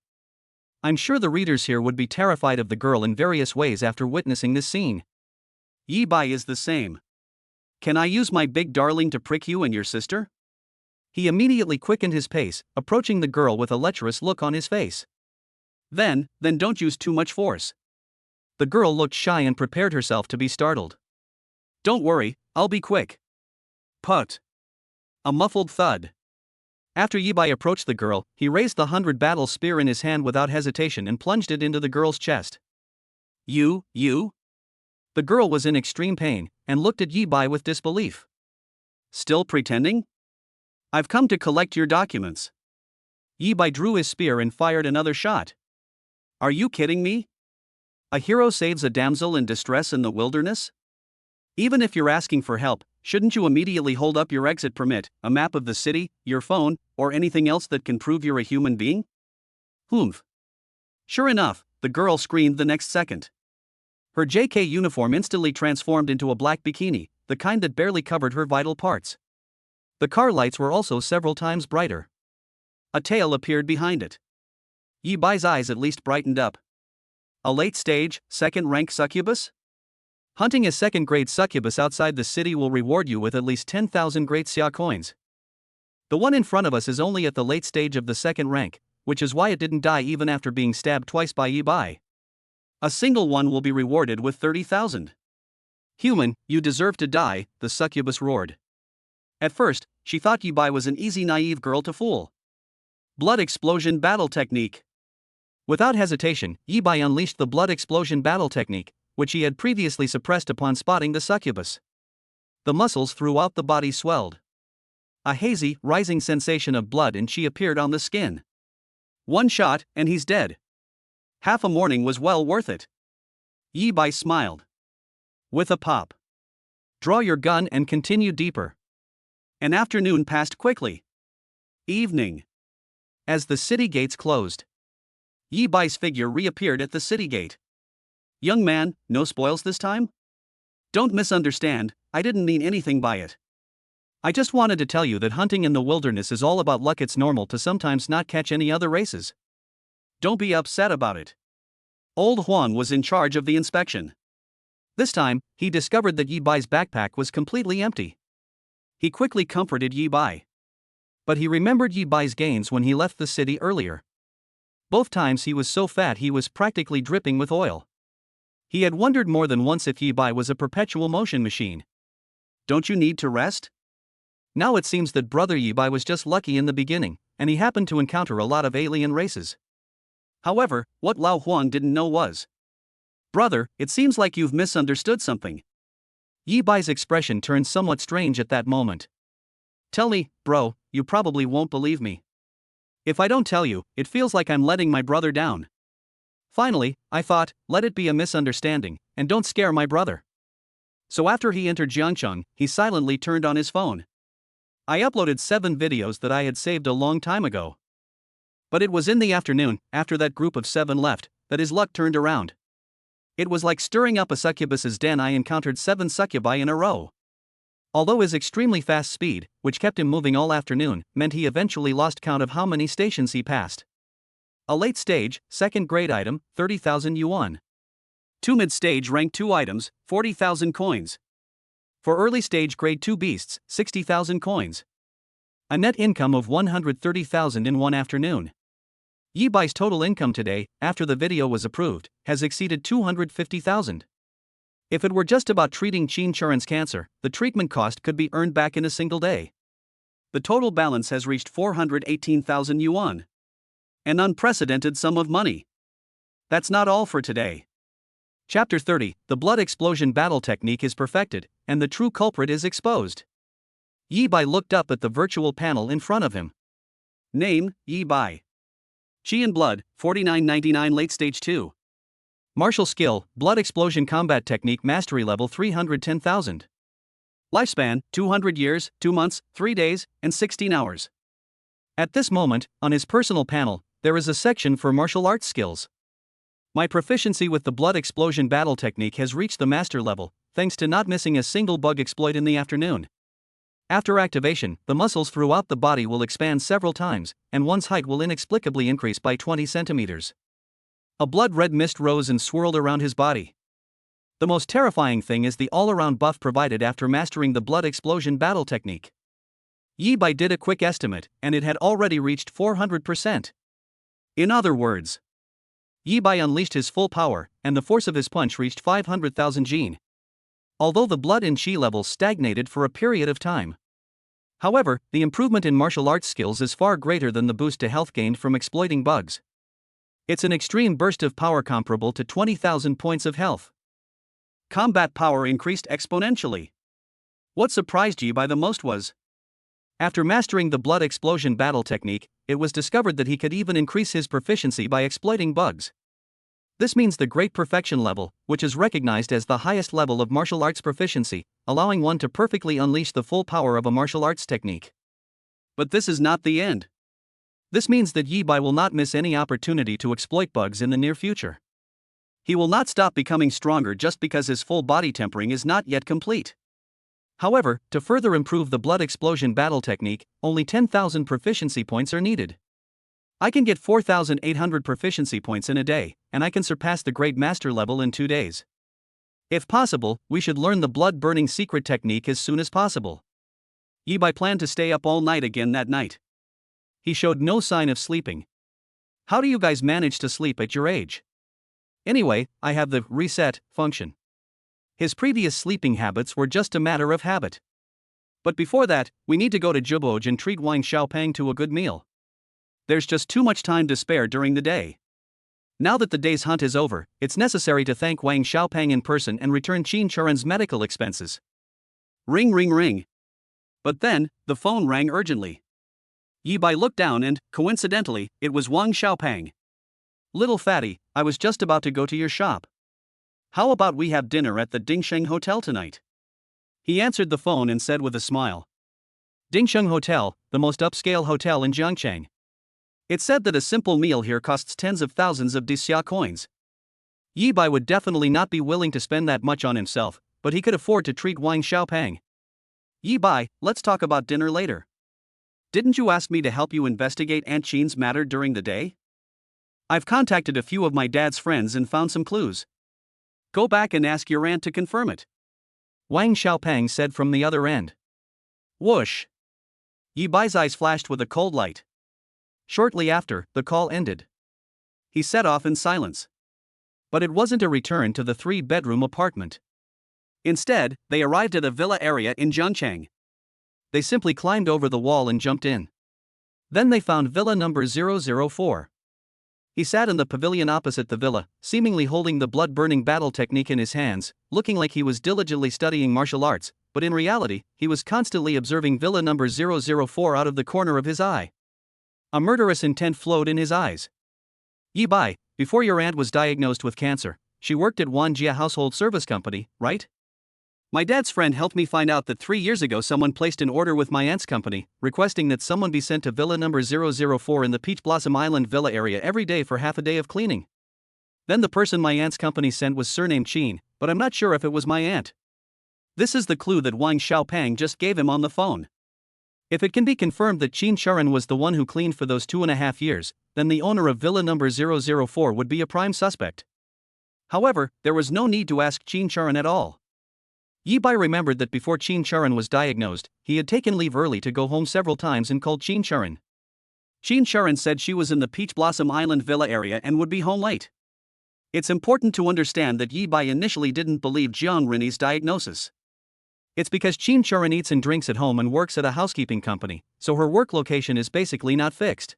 Speaker 1: I'm sure the readers here would be terrified of the girl in various ways after witnessing this scene. Yi Bai is the same. Can I use my big darling to prick you and your sister? He immediately quickened his pace, approaching the girl with a lecherous look on his face. Then don't use too much force. The girl looked shy and prepared herself to be startled. Don't worry, I'll be quick. Put. A muffled thud. After Yi Bai approached the girl, he raised the 100 battle spear in his hand without hesitation and plunged it into the girl's chest. You? The girl was in extreme pain, and looked at Yi Bai with disbelief. Still pretending? I've come to collect your documents. Yi Bai drew his spear and fired another shot. Are you kidding me? A hero saves a damsel in distress in the wilderness? Even if you're asking for help, shouldn't you immediately hold up your exit permit, a map of the city, your phone, or anything else that can prove you're a human being? Humph. Sure enough, the girl screamed the next second. Her JK uniform instantly transformed into a black bikini, the kind that barely covered her vital parts. The car lights were also several times brighter. A tail appeared behind it. Yi Bai's eyes at least brightened up. A late-stage, second-rank succubus? Hunting a second-grade succubus outside the city will reward you with at least 10,000 great xia coins. The one in front of us is only at the late stage of the second rank, which is why it didn't die even after being stabbed twice by Yi Bai. A single one will be rewarded with 30,000. Human, you deserve to die, the succubus roared. At first, she thought Yi Bai was an easy naive girl to fool. Blood explosion battle technique. Without hesitation, Yi Bai unleashed the blood explosion battle technique, which he had previously suppressed upon spotting the succubus. The muscles throughout the body swelled. A hazy, rising sensation of blood and chi appeared on the skin. One shot, and he's dead. Half a morning was well worth it. Yi Bai smiled. With a pop. Draw your gun and continue deeper. An afternoon passed quickly. Evening. As the city gates closed, Yi Bai's figure reappeared at the city gate. Young man, no spoils this time? Don't misunderstand, I didn't mean anything by it. I just wanted to tell you that hunting in the wilderness is all about luck. It's normal to sometimes not catch any other races. Don't be upset about it. Old Huang was in charge of the inspection. This time, he discovered that Yi Bai's backpack was completely empty. He quickly comforted Yi Bai. But he remembered Yi Bai's gains when he left the city earlier. Both times he was so fat he was practically dripping with oil. He had wondered more than once if Yi Bai was a perpetual motion machine. Don't you need to rest? Now it seems that brother Yi Bai was just lucky in the beginning, and he happened to encounter a lot of alien races. However, what Lao Huang didn't know was, brother, it seems like you've misunderstood something. Yi Bai's expression turned somewhat strange at that moment. Tell me, bro, you probably won't believe me. If I don't tell you, it feels like I'm letting my brother down. Finally, I thought, let it be a misunderstanding, and don't scare my brother. So after he entered Jiangcheng, he silently turned on his phone. I uploaded 7 videos that I had saved a long time ago. But it was in the afternoon, after that group of 7 left, that his luck turned around. It was like stirring up a succubus's den. I encountered 7 succubi in a row. Although his extremely fast speed, which kept him moving all afternoon, meant he eventually lost count of how many stations he passed. A late stage, second grade item, 30,000 yuan. 2 mid-stage rank 2 items, 40,000 coins. For early stage grade 2 beasts, 60,000 coins. A net income of 130,000 in one afternoon. Yi Bai's total income today, after the video was approved, has exceeded 250,000. If it were just about treating Qin Churen's cancer, the treatment cost could be earned back in a single day. The total balance has reached 418,000 yuan. An unprecedented sum of money. That's not all for today. Chapter 30, the blood explosion battle technique is perfected, and the true culprit is exposed. Yi Bai looked up at the virtual panel in front of him. Name, Yi Bai. Qi and blood, 4999 late stage 2. Martial skill, blood explosion combat technique mastery level 310,000. Lifespan, 200 years, 2 months, 3 days, and 16 hours. At this moment, on his personal panel, there is a section for martial arts skills. My proficiency with the blood explosion battle technique has reached the master level, thanks to not missing a single bug exploit in the afternoon. After activation, the muscles throughout the body will expand several times, and one's height will inexplicably increase by 20 centimeters. A blood-red mist rose and swirled around his body. The most terrifying thing is the all-around buff provided after mastering the blood explosion battle technique. Yi Bai did a quick estimate, and it had already reached 400%. In other words, Yi Bai unleashed his full power, and the force of his punch reached 500,000 jin. Although the blood and chi levels stagnated for a period of time. However, the improvement in martial arts skills is far greater than the boost to health gained from exploiting bugs. It's an extreme burst of power comparable to 20,000 points of health. Combat power increased exponentially. What surprised Yi Bai the most was, after mastering the blood explosion battle technique, it was discovered that he could even increase his proficiency by exploiting bugs. This means the great perfection level, which is recognized as the highest level of martial arts proficiency, allowing one to perfectly unleash the full power of a martial arts technique. But this is not the end. This means that Yi Bai will not miss any opportunity to exploit bugs in the near future. He will not stop becoming stronger just because his full body tempering is not yet complete. However, to further improve the blood explosion battle technique, only 10,000 proficiency points are needed. I can get 4,800 proficiency points in a day, and I can surpass the Great Master level in 2 days. If possible, we should learn the blood-burning secret technique as soon as possible. Yi Bai planned to stay up all night again that night. He showed no sign of sleeping. How do you guys manage to sleep at your age? Anyway, I have the reset function. His previous sleeping habits were just a matter of habit. But before that, we need to go to Juboj and treat Wang Xiaopeng to a good meal. There's just too much time to spare during the day. Now that the day's hunt is over, it's necessary to thank Wang Xiaopeng in person and return Qin Churen's medical expenses. Ring ring ring. But then, the phone rang urgently. Yi Bai looked down and, coincidentally, it was Wang Xiaopeng. Little fatty, I was just about to go to your shop. How about we have dinner at the Dingsheng Hotel tonight? He answered the phone and said with a smile. Dingsheng Hotel, the most upscale hotel in Jiangcheng. It's said that a simple meal here costs tens of thousands of Xia coins. Yi Bai would definitely not be willing to spend that much on himself, but he could afford to treat Wang Xiaopeng. Yi Bai, let's talk about dinner later. Didn't you ask me to help you investigate Aunt Qin's matter during the day? I've contacted a few of my dad's friends and found some clues. Go back and ask your aunt to confirm it. Wang Xiaopeng said from the other end. Whoosh! Yi Bai's eyes flashed with a cold light. Shortly after, the call ended. He set off in silence. But it wasn't a return to the 3-bedroom apartment. Instead, they arrived at a villa area in Jiangcheng. They simply climbed over the wall and jumped in. Then they found villa number 004. He sat in the pavilion opposite the villa, seemingly holding the blood-burning battle technique in his hands, looking like he was diligently studying martial arts, but in reality, he was constantly observing villa number 004 out of the corner of his eye. A murderous intent flowed in his eyes. Yi Bai, before your aunt was diagnosed with cancer, she worked at Wanjia Household Service Company, right? My dad's friend helped me find out that 3 years ago someone placed an order with my aunt's company, requesting that someone be sent to villa number 004 in the Peach Blossom Island villa area every day for half a day of cleaning. Then the person my aunt's company sent was surnamed Qin, but I'm not sure if it was my aunt. This is the clue that Wang Xiaopeng just gave him on the phone. If it can be confirmed that Qin Sharon was the one who cleaned for those 2.5 years, then the owner of villa number 004 would be a prime suspect. However, there was no need to ask Qin Sharon at all. Yi Bai remembered that before Qin Sharon was diagnosed, he had taken leave early to go home several times and called Qin Sharon. Qin Sharon said she was in the Peach Blossom Island villa area and would be home late. It's important to understand that Yi Bai initially didn't believe Jiang Rinni's diagnosis. It's because Qin Sharon eats and drinks at home and works at a housekeeping company, so her work location is basically not fixed.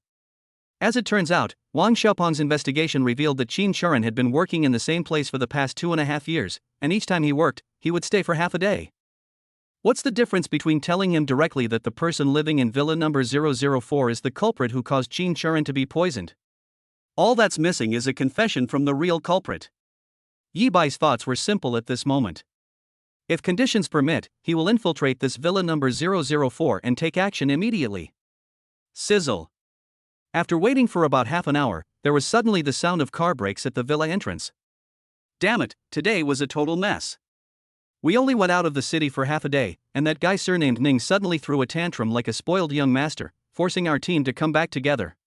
Speaker 1: As it turns out, Wang Xiaopeng's investigation revealed that Qin Sharon had been working in the same place for the past 2.5 years, and each time he worked, he would stay for half a day. What's the difference between telling him directly that the person living in villa number 004 is the culprit who caused Qin Sharon to be poisoned? All that's missing is a confession from the real culprit. Yi Bai's thoughts were simple at this moment. If conditions permit, he will infiltrate this villa number 004 and take action immediately. Sizzle. After waiting for about half an hour, there was suddenly the sound of car brakes at the villa entrance. Damn it, today was a total mess. We only went out of the city for half a day, and that guy surnamed Ning suddenly threw a tantrum like a spoiled young master, forcing our team to come back together.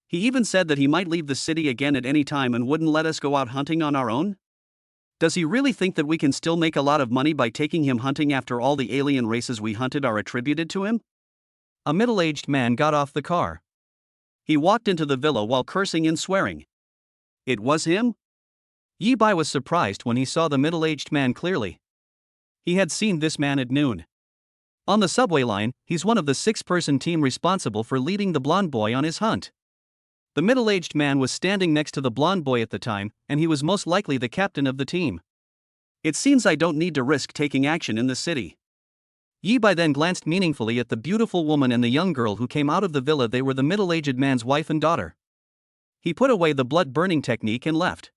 Speaker 1: He even said that he might leave the city again at any time and wouldn't let us go out hunting on our own? Does he really think that we can still make a lot of money by taking him hunting after all the alien races we hunted are attributed to him? A middle-aged man got off the car. He walked into the villa while cursing and swearing. It was him? Yi Bai was surprised when he saw the middle-aged man clearly. He had seen this man at noon. On the subway line, he's one of the 6-person team responsible for leading the blonde boy on his hunt. The middle-aged man was standing next to the blonde boy at the time, and he was most likely the captain of the team. It seems I don't need to risk taking action in the city. Yi Bai then glanced meaningfully at the beautiful woman and the young girl who came out of the villa. They were the middle-aged man's wife and daughter. He put away the blood-burning technique and left.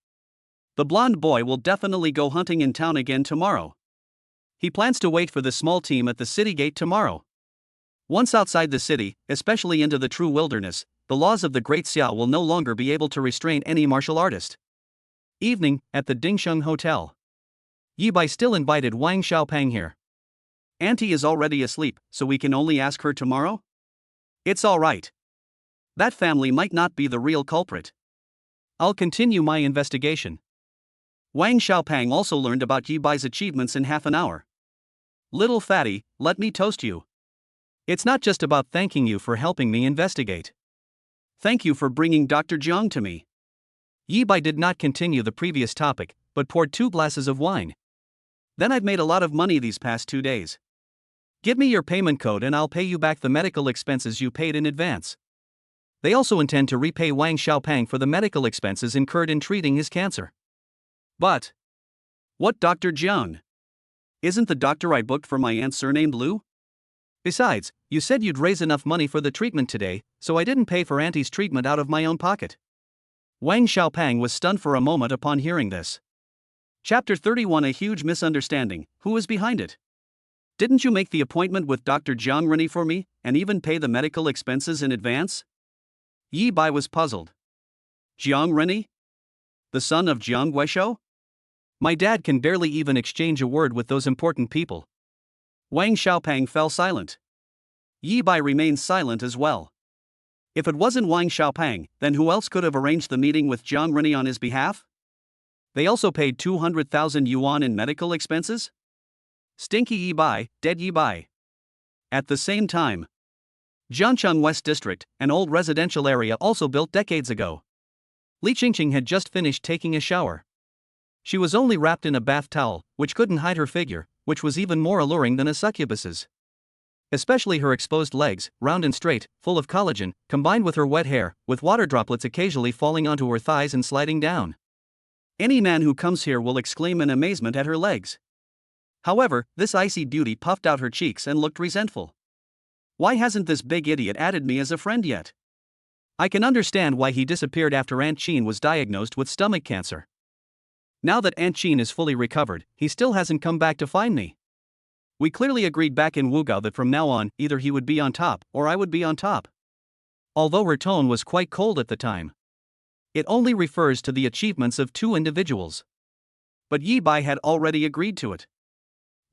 Speaker 1: The blonde boy will definitely go hunting in town again tomorrow. He plans to wait for the small team at the city gate tomorrow. Once outside the city, especially into the true wilderness, the laws of the Great Xiao will no longer be able to restrain any martial artist. Evening, at the Dingsheng Hotel. Yi Bai still invited Wang Xiaopeng here. Auntie is already asleep, so we can only ask her tomorrow? It's alright. That family might not be the real culprit. I'll continue my investigation. Wang Xiaopeng also learned about Yi Bai's achievements in half an hour. Little fatty, let me toast you. It's not just about thanking you for helping me investigate. Thank you for bringing Dr. Jiang to me. Yi Bai did not continue the previous topic, but poured 2 glasses of wine. Then I've made a lot of money these past 2 days. Give me your payment code and I'll pay you back the medical expenses you paid in advance. They also intend to repay Wang Xiaopeng for the medical expenses incurred in treating his cancer. But what Dr. Jiang? Isn't the doctor I booked for my aunt surnamed Lu? Besides, you said you'd raise enough money for the treatment today, so I didn't pay for Auntie's treatment out of my own pocket. Wang Xiaopang was stunned for a moment upon hearing this. Chapter 31, a huge misunderstanding. Who is behind it? Didn't you make the appointment with Dr. Jiang Rennie for me, and even pay the medical expenses in advance? Yi Bai was puzzled. Jiang Rennie? The son of Jiang Guishou? My dad can barely even exchange a word with those important people. Wang Xiaopang fell silent. Yi Bai remained silent as well. If it wasn't Wang Xiaopang, then who else could have arranged the meeting with Jiang Rennie on his behalf? They also paid 200,000 yuan in medical expenses? Stinky Yi Bai, dead Yi Bai. At the same time, Jiancheng West District, an old residential area also built decades ago. Li Qingqing had just finished taking a shower. She was only wrapped in a bath towel, which couldn't hide her figure, which was even more alluring than a succubus's. Especially her exposed legs, round and straight, full of collagen, combined with her wet hair, with water droplets occasionally falling onto her thighs and sliding down. Any man who comes here will exclaim in amazement at her legs. However, this icy beauty puffed out her cheeks and looked resentful. Why hasn't this big idiot added me as a friend yet? I can understand why he disappeared after Aunt Qin was diagnosed with stomach cancer. Now that Aunt Qin is fully recovered, he still hasn't come back to find me. We clearly agreed back in Wugao that from now on, either he would be on top, or I would be on top. Although her tone was quite cold at the time. It only refers to the achievements of two individuals. But Yi Bai had already agreed to it.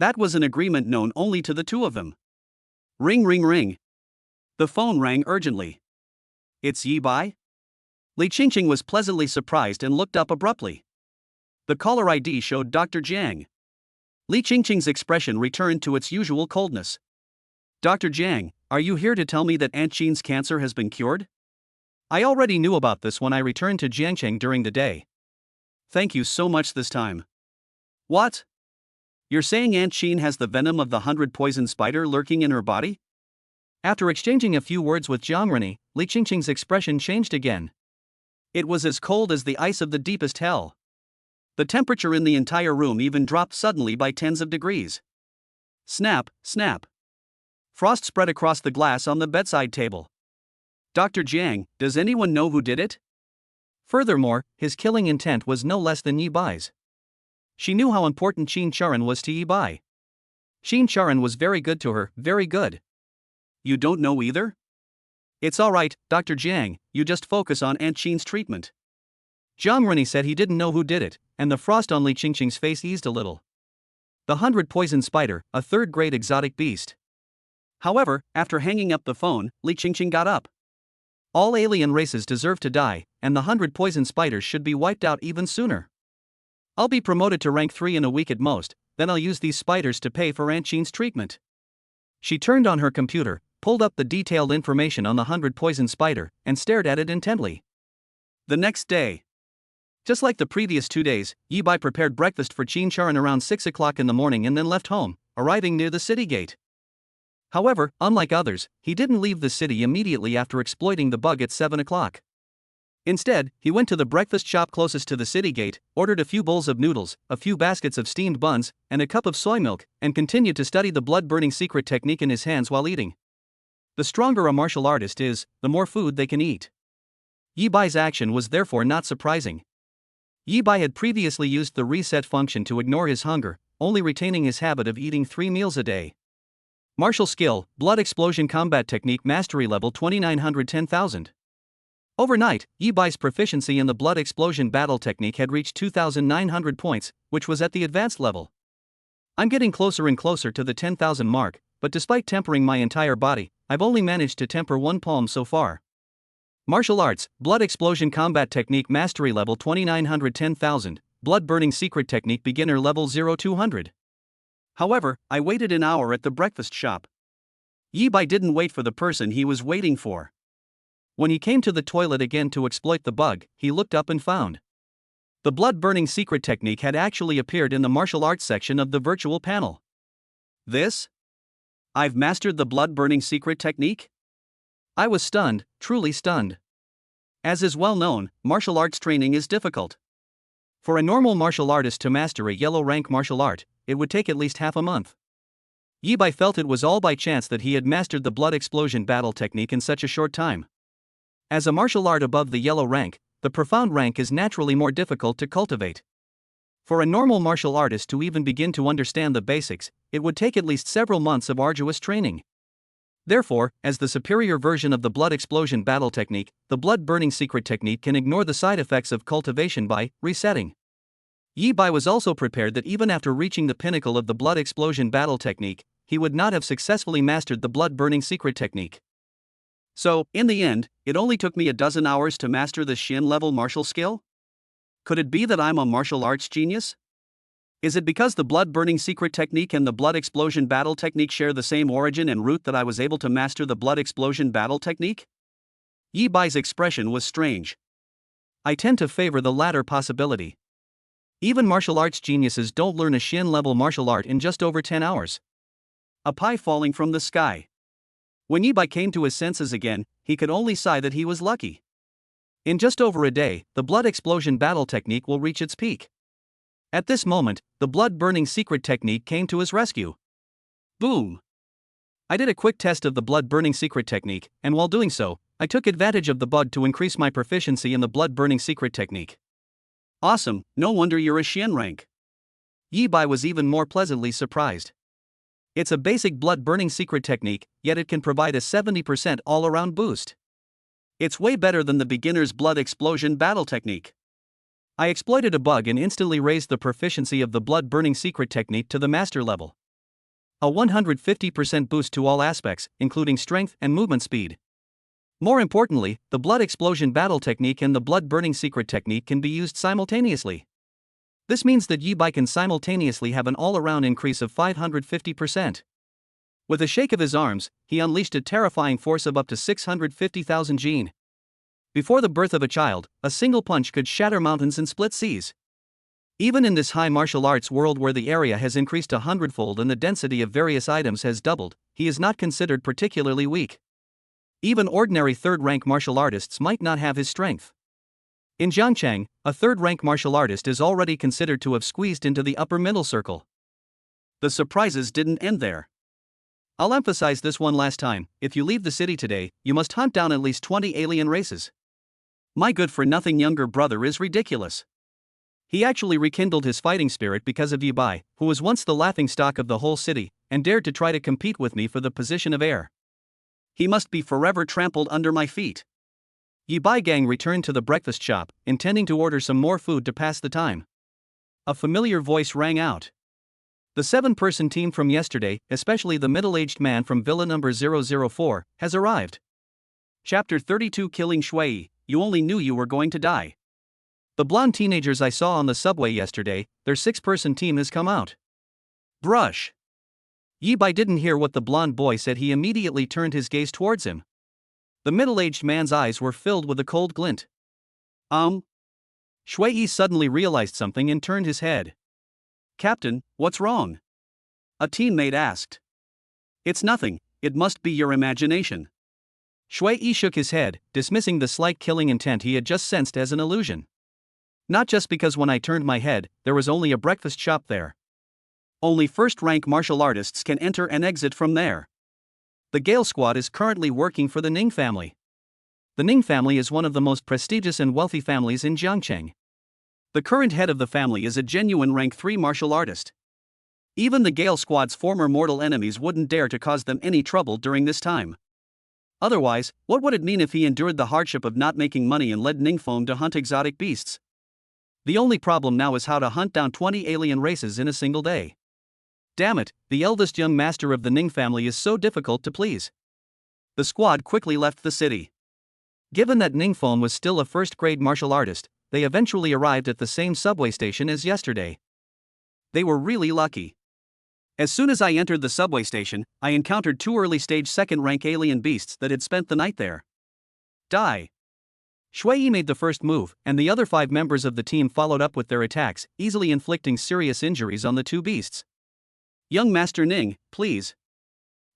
Speaker 1: That was an agreement known only to the two of them. Ring ring ring. The phone rang urgently. It's Yi Bai? Li Qingqing was pleasantly surprised and looked up abruptly. The caller ID showed Dr. Jiang. Li Qingqing's expression returned to its usual coldness. Dr. Jiang, are you here to tell me that Aunt Qin's cancer has been cured? I already knew about this when I returned to Jiangcheng during the day. Thank you so much this time. What? You're saying Aunt Qin has the venom of the 100 poison spider lurking in her body? After exchanging a few words with Jiang Rennie, Li Qingqing's expression changed again. It was as cold as the ice of the deepest hell. The temperature in the entire room even dropped suddenly by tens of degrees. Snap, snap. Frost spread across the glass on the bedside table. Dr. Jiang, does anyone know who did it? Furthermore, his killing intent was no less than Yi Bai's. She knew how important Qin Charan was to Yi Bai. Qin Charan was very good to her, very good. You don't know either? It's alright, Dr. Jiang, you just focus on Aunt Qin's treatment. Jiang Rennie said he didn't know who did it, and the frost on Li Qingqing's face eased a little. The 100 poison spider, a third-grade exotic beast. However, after hanging up the phone, Li Qingqing got up. All alien races deserve to die, and the 100 poison spiders should be wiped out even sooner. I'll be promoted to rank 3 in a week at most, then I'll use these spiders to pay for Aunt Qin's treatment. She turned on her computer, pulled up the detailed information on the 100 poison spider, and stared at it intently. The next day. Just like the previous 2 days, Yi Bai prepared breakfast for Qin Charan around 6 o'clock in the morning and then left home, arriving near the city gate. However, unlike others, he didn't leave the city immediately after exploiting the bug at 7 o'clock. Instead, he went to the breakfast shop closest to the city gate, ordered a few bowls of noodles, a few baskets of steamed buns, and a cup of soy milk, and continued to study the blood-burning secret technique in his hands while eating. The stronger a martial artist is, the more food they can eat. Yi Bai's action was therefore not surprising. Yi Bai had previously used the reset function to ignore his hunger, only retaining his habit of eating 3 meals a day. Martial skill, blood explosion combat technique mastery level 2910,000. Overnight, Yi Bai's proficiency in the blood explosion battle technique had reached 2,900 points, which was at the advanced level. I'm getting closer and closer to the 10,000 mark, but despite tempering my entire body, I've only managed to temper one palm so far. Martial arts, blood explosion combat technique mastery level 2910,000, blood burning secret technique beginner level 0200. However, I waited an hour at the breakfast shop. Yi Bai didn't wait for the person he was waiting for. When he came to the toilet again to exploit the bug, he looked up and found the blood-burning secret technique had actually appeared in the martial arts section of the virtual panel. This? I've mastered the blood-burning secret technique? I was stunned, truly stunned. As is well known, martial arts training is difficult. For a normal martial artist to master a yellow rank martial art, it would take at least half a month. Yi Bai felt it was all by chance that he had mastered the blood explosion battle technique in such a short time. As a martial art above the yellow rank, the profound rank is naturally more difficult to cultivate. For a normal martial artist to even begin to understand the basics, it would take at least several months of arduous training. Therefore, as the superior version of the blood explosion battle technique, the blood burning secret technique can ignore the side effects of cultivation by resetting. Yi Bai was also prepared that even after reaching the pinnacle of the blood explosion battle technique, he would not have successfully mastered the blood burning secret technique. So, in the end, it only took me a dozen hours to master the Shin level martial skill? Could it be that I'm a martial arts genius? Is it because the blood burning secret technique and the blood explosion battle technique share the same origin and root that I was able to master the blood explosion battle technique? Yi Bai's expression was strange. I tend to favor the latter possibility. Even martial arts geniuses don't learn a Shin level martial art in just over 10 hours. A pie falling from the sky. When Yi Bai came to his senses again, he could only sigh that he was lucky. In just over a day, the blood explosion battle technique will reach its peak. At this moment, the blood burning secret technique came to his rescue. Boom! I did a quick test of the blood burning secret technique, and while doing so, I took advantage of the bug to increase my proficiency in the blood burning secret technique. Awesome, no wonder you're a Shin rank. Yi Bai was even more pleasantly surprised. It's a basic blood burning secret technique, yet it can provide a 70% all-around boost. It's way better than the beginner's blood explosion battle technique. I exploited a bug and instantly raised the proficiency of the blood burning secret technique to the master level. A 150% boost to all aspects, including strength and movement speed. More importantly, the blood explosion battle technique and the blood burning secret technique can be used simultaneously. This means that Yi Bai can simultaneously have an all-around increase of 550%. With a shake of his arms, he unleashed a terrifying force of up to 650,000 Jin. Before the birth of a child, a single punch could shatter mountains and split seas. Even in this high martial arts world where the area has increased 100-fold and the density of various items has doubled, he is not considered particularly weak. Even ordinary third-rank martial artists might not have his strength. In Jiangchang, a third-rank martial artist is already considered to have squeezed into the upper middle circle. The surprises didn't end there. I'll emphasize this one last time: if you leave the city today, you must hunt down at least 20 alien races. My good-for-nothing younger brother is ridiculous. He actually rekindled his fighting spirit because of Yi Bai, who was once the laughingstock of the whole city, and dared to try to compete with me for the position of heir. He must be forever trampled under my feet. Yi Bai gang returned to the breakfast shop, intending to order some more food to pass the time. A familiar voice rang out. The 7-person team from yesterday, especially the middle-aged man from Villa number 004, has arrived. Chapter 32: Killing Shui. You only knew you were going to die. The blonde teenagers I saw on the subway yesterday, their 6-person team has come out. Brush. Yi Bai didn't hear what the blonde boy said. He immediately turned his gaze towards him. The middle-aged man's eyes were filled with a cold glint. Shui suddenly realized something and turned his head. Captain, what's wrong? A teammate asked. It's nothing, it must be your imagination. Shui shook his head, dismissing the slight killing intent he had just sensed as an illusion. Not just because when I turned my head, there was only a breakfast shop there. Only first-rank martial artists can enter and exit from there. The Gale Squad is currently working for the Ning family. The Ning family is one of the most prestigious and wealthy families in Jiangcheng. The current head of the family is a genuine rank 3 martial artist. Even the Gale Squad's former mortal enemies wouldn't dare to cause them any trouble during this time. Otherwise, what would it mean if he endured the hardship of not making money and led Ningfeng to hunt exotic beasts? The only problem now is how to hunt down 20 alien races in a single day. Damn it, the eldest young master of the Ning family is so difficult to please. The squad quickly left the city. Given that Ningfeng was still a first-grade martial artist, they eventually arrived at the same subway station as yesterday. They were really lucky. As soon as I entered the subway station, I encountered 2 early-stage second-rank alien beasts that had spent the night there. Die. Shui made the first move, and the other 5 members of the team followed up with their attacks, easily inflicting serious injuries on the 2 beasts. Young Master Ning, please.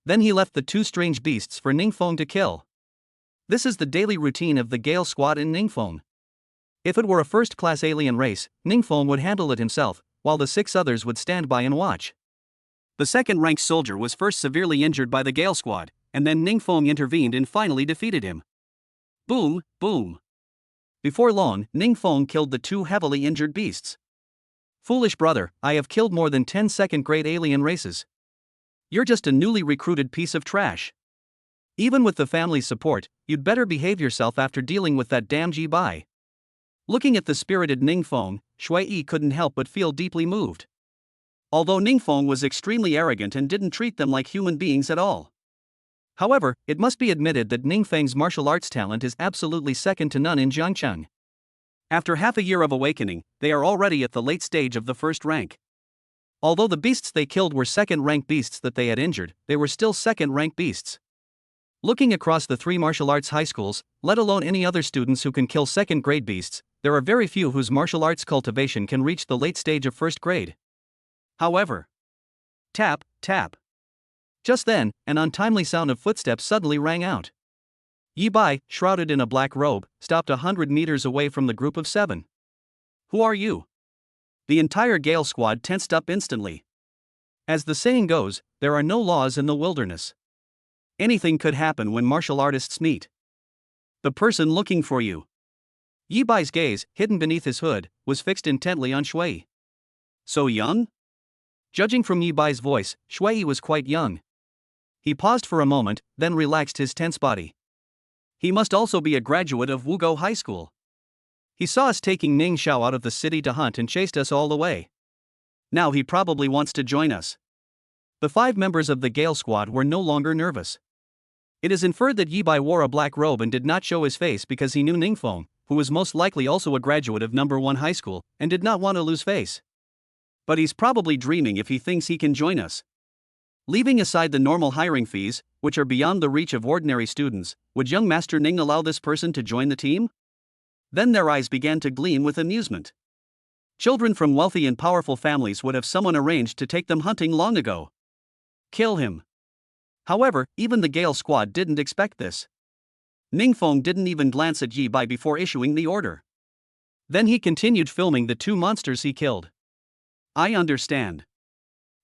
Speaker 1: Then he left the 2 strange beasts for Ningfeng to kill. This is the daily routine of the Gale Squad in Ningfeng. If it were a first-class alien race, Ningfeng would handle it himself, while the 6 others would stand by and watch. The second-ranked soldier was first severely injured by the Gale Squad, and then Ningfeng intervened and finally defeated him. Boom, boom. Before long, Ning Feng killed the two heavily injured beasts. Foolish brother, I have killed more than 10 second-grade alien races. You're just a newly recruited piece of trash. Even with the family's support, you'd better behave yourself after dealing with that damn Ji Bai. Looking at the spirited Ning Feng, Shui Yi couldn't help but feel deeply moved. Although Ning Feng was extremely arrogant and didn't treat them like human beings at all. However, it must be admitted that Ning Feng's martial arts talent is absolutely second to none in Jiangcheng. After half a year of awakening, they are already at the late stage of the first rank. Although the beasts they killed were second-rank beasts that they had injured, they were still second-rank beasts. Looking across the three martial arts high schools, let alone any other students who can kill second-grade beasts, there are very few whose martial arts cultivation can reach the late stage of first grade. However, tap, tap. Just then, an untimely sound of footsteps suddenly rang out. Yi Bai, shrouded in a black robe, stopped 100 meters away from the group of 7. Who are you? The entire Gale squad tensed up instantly. As the saying goes, there are no laws in the wilderness. Anything could happen when martial artists meet. The person looking for you. Yi Bai's gaze, hidden beneath his hood, was fixed intently on Shui. So young? Judging from Yi Bai's voice, Shui was quite young. He paused for a moment, then relaxed his tense body. He must also be a graduate of Wugou High School. He saw us taking Ning Xiao out of the city to hunt and chased us all the way. Now he probably wants to join us. The 5 members of the Gale squad were no longer nervous. It is inferred that Yi Bai wore a black robe and did not show his face because he knew Ning Feng, who was most likely also a graduate of number 1 high school, and did not want to lose face. But he's probably dreaming if he thinks he can join us. Leaving aside the normal hiring fees, which are beyond the reach of ordinary students, would young Master Ning allow this person to join the team? Then their eyes began to gleam with amusement. Children from wealthy and powerful families would have someone arranged to take them hunting long ago. Kill him. However, even the Gale squad didn't expect this. Ning Feng didn't even glance at Yi Bai before issuing the order. Then he continued filming the 2 monsters he killed. I understand.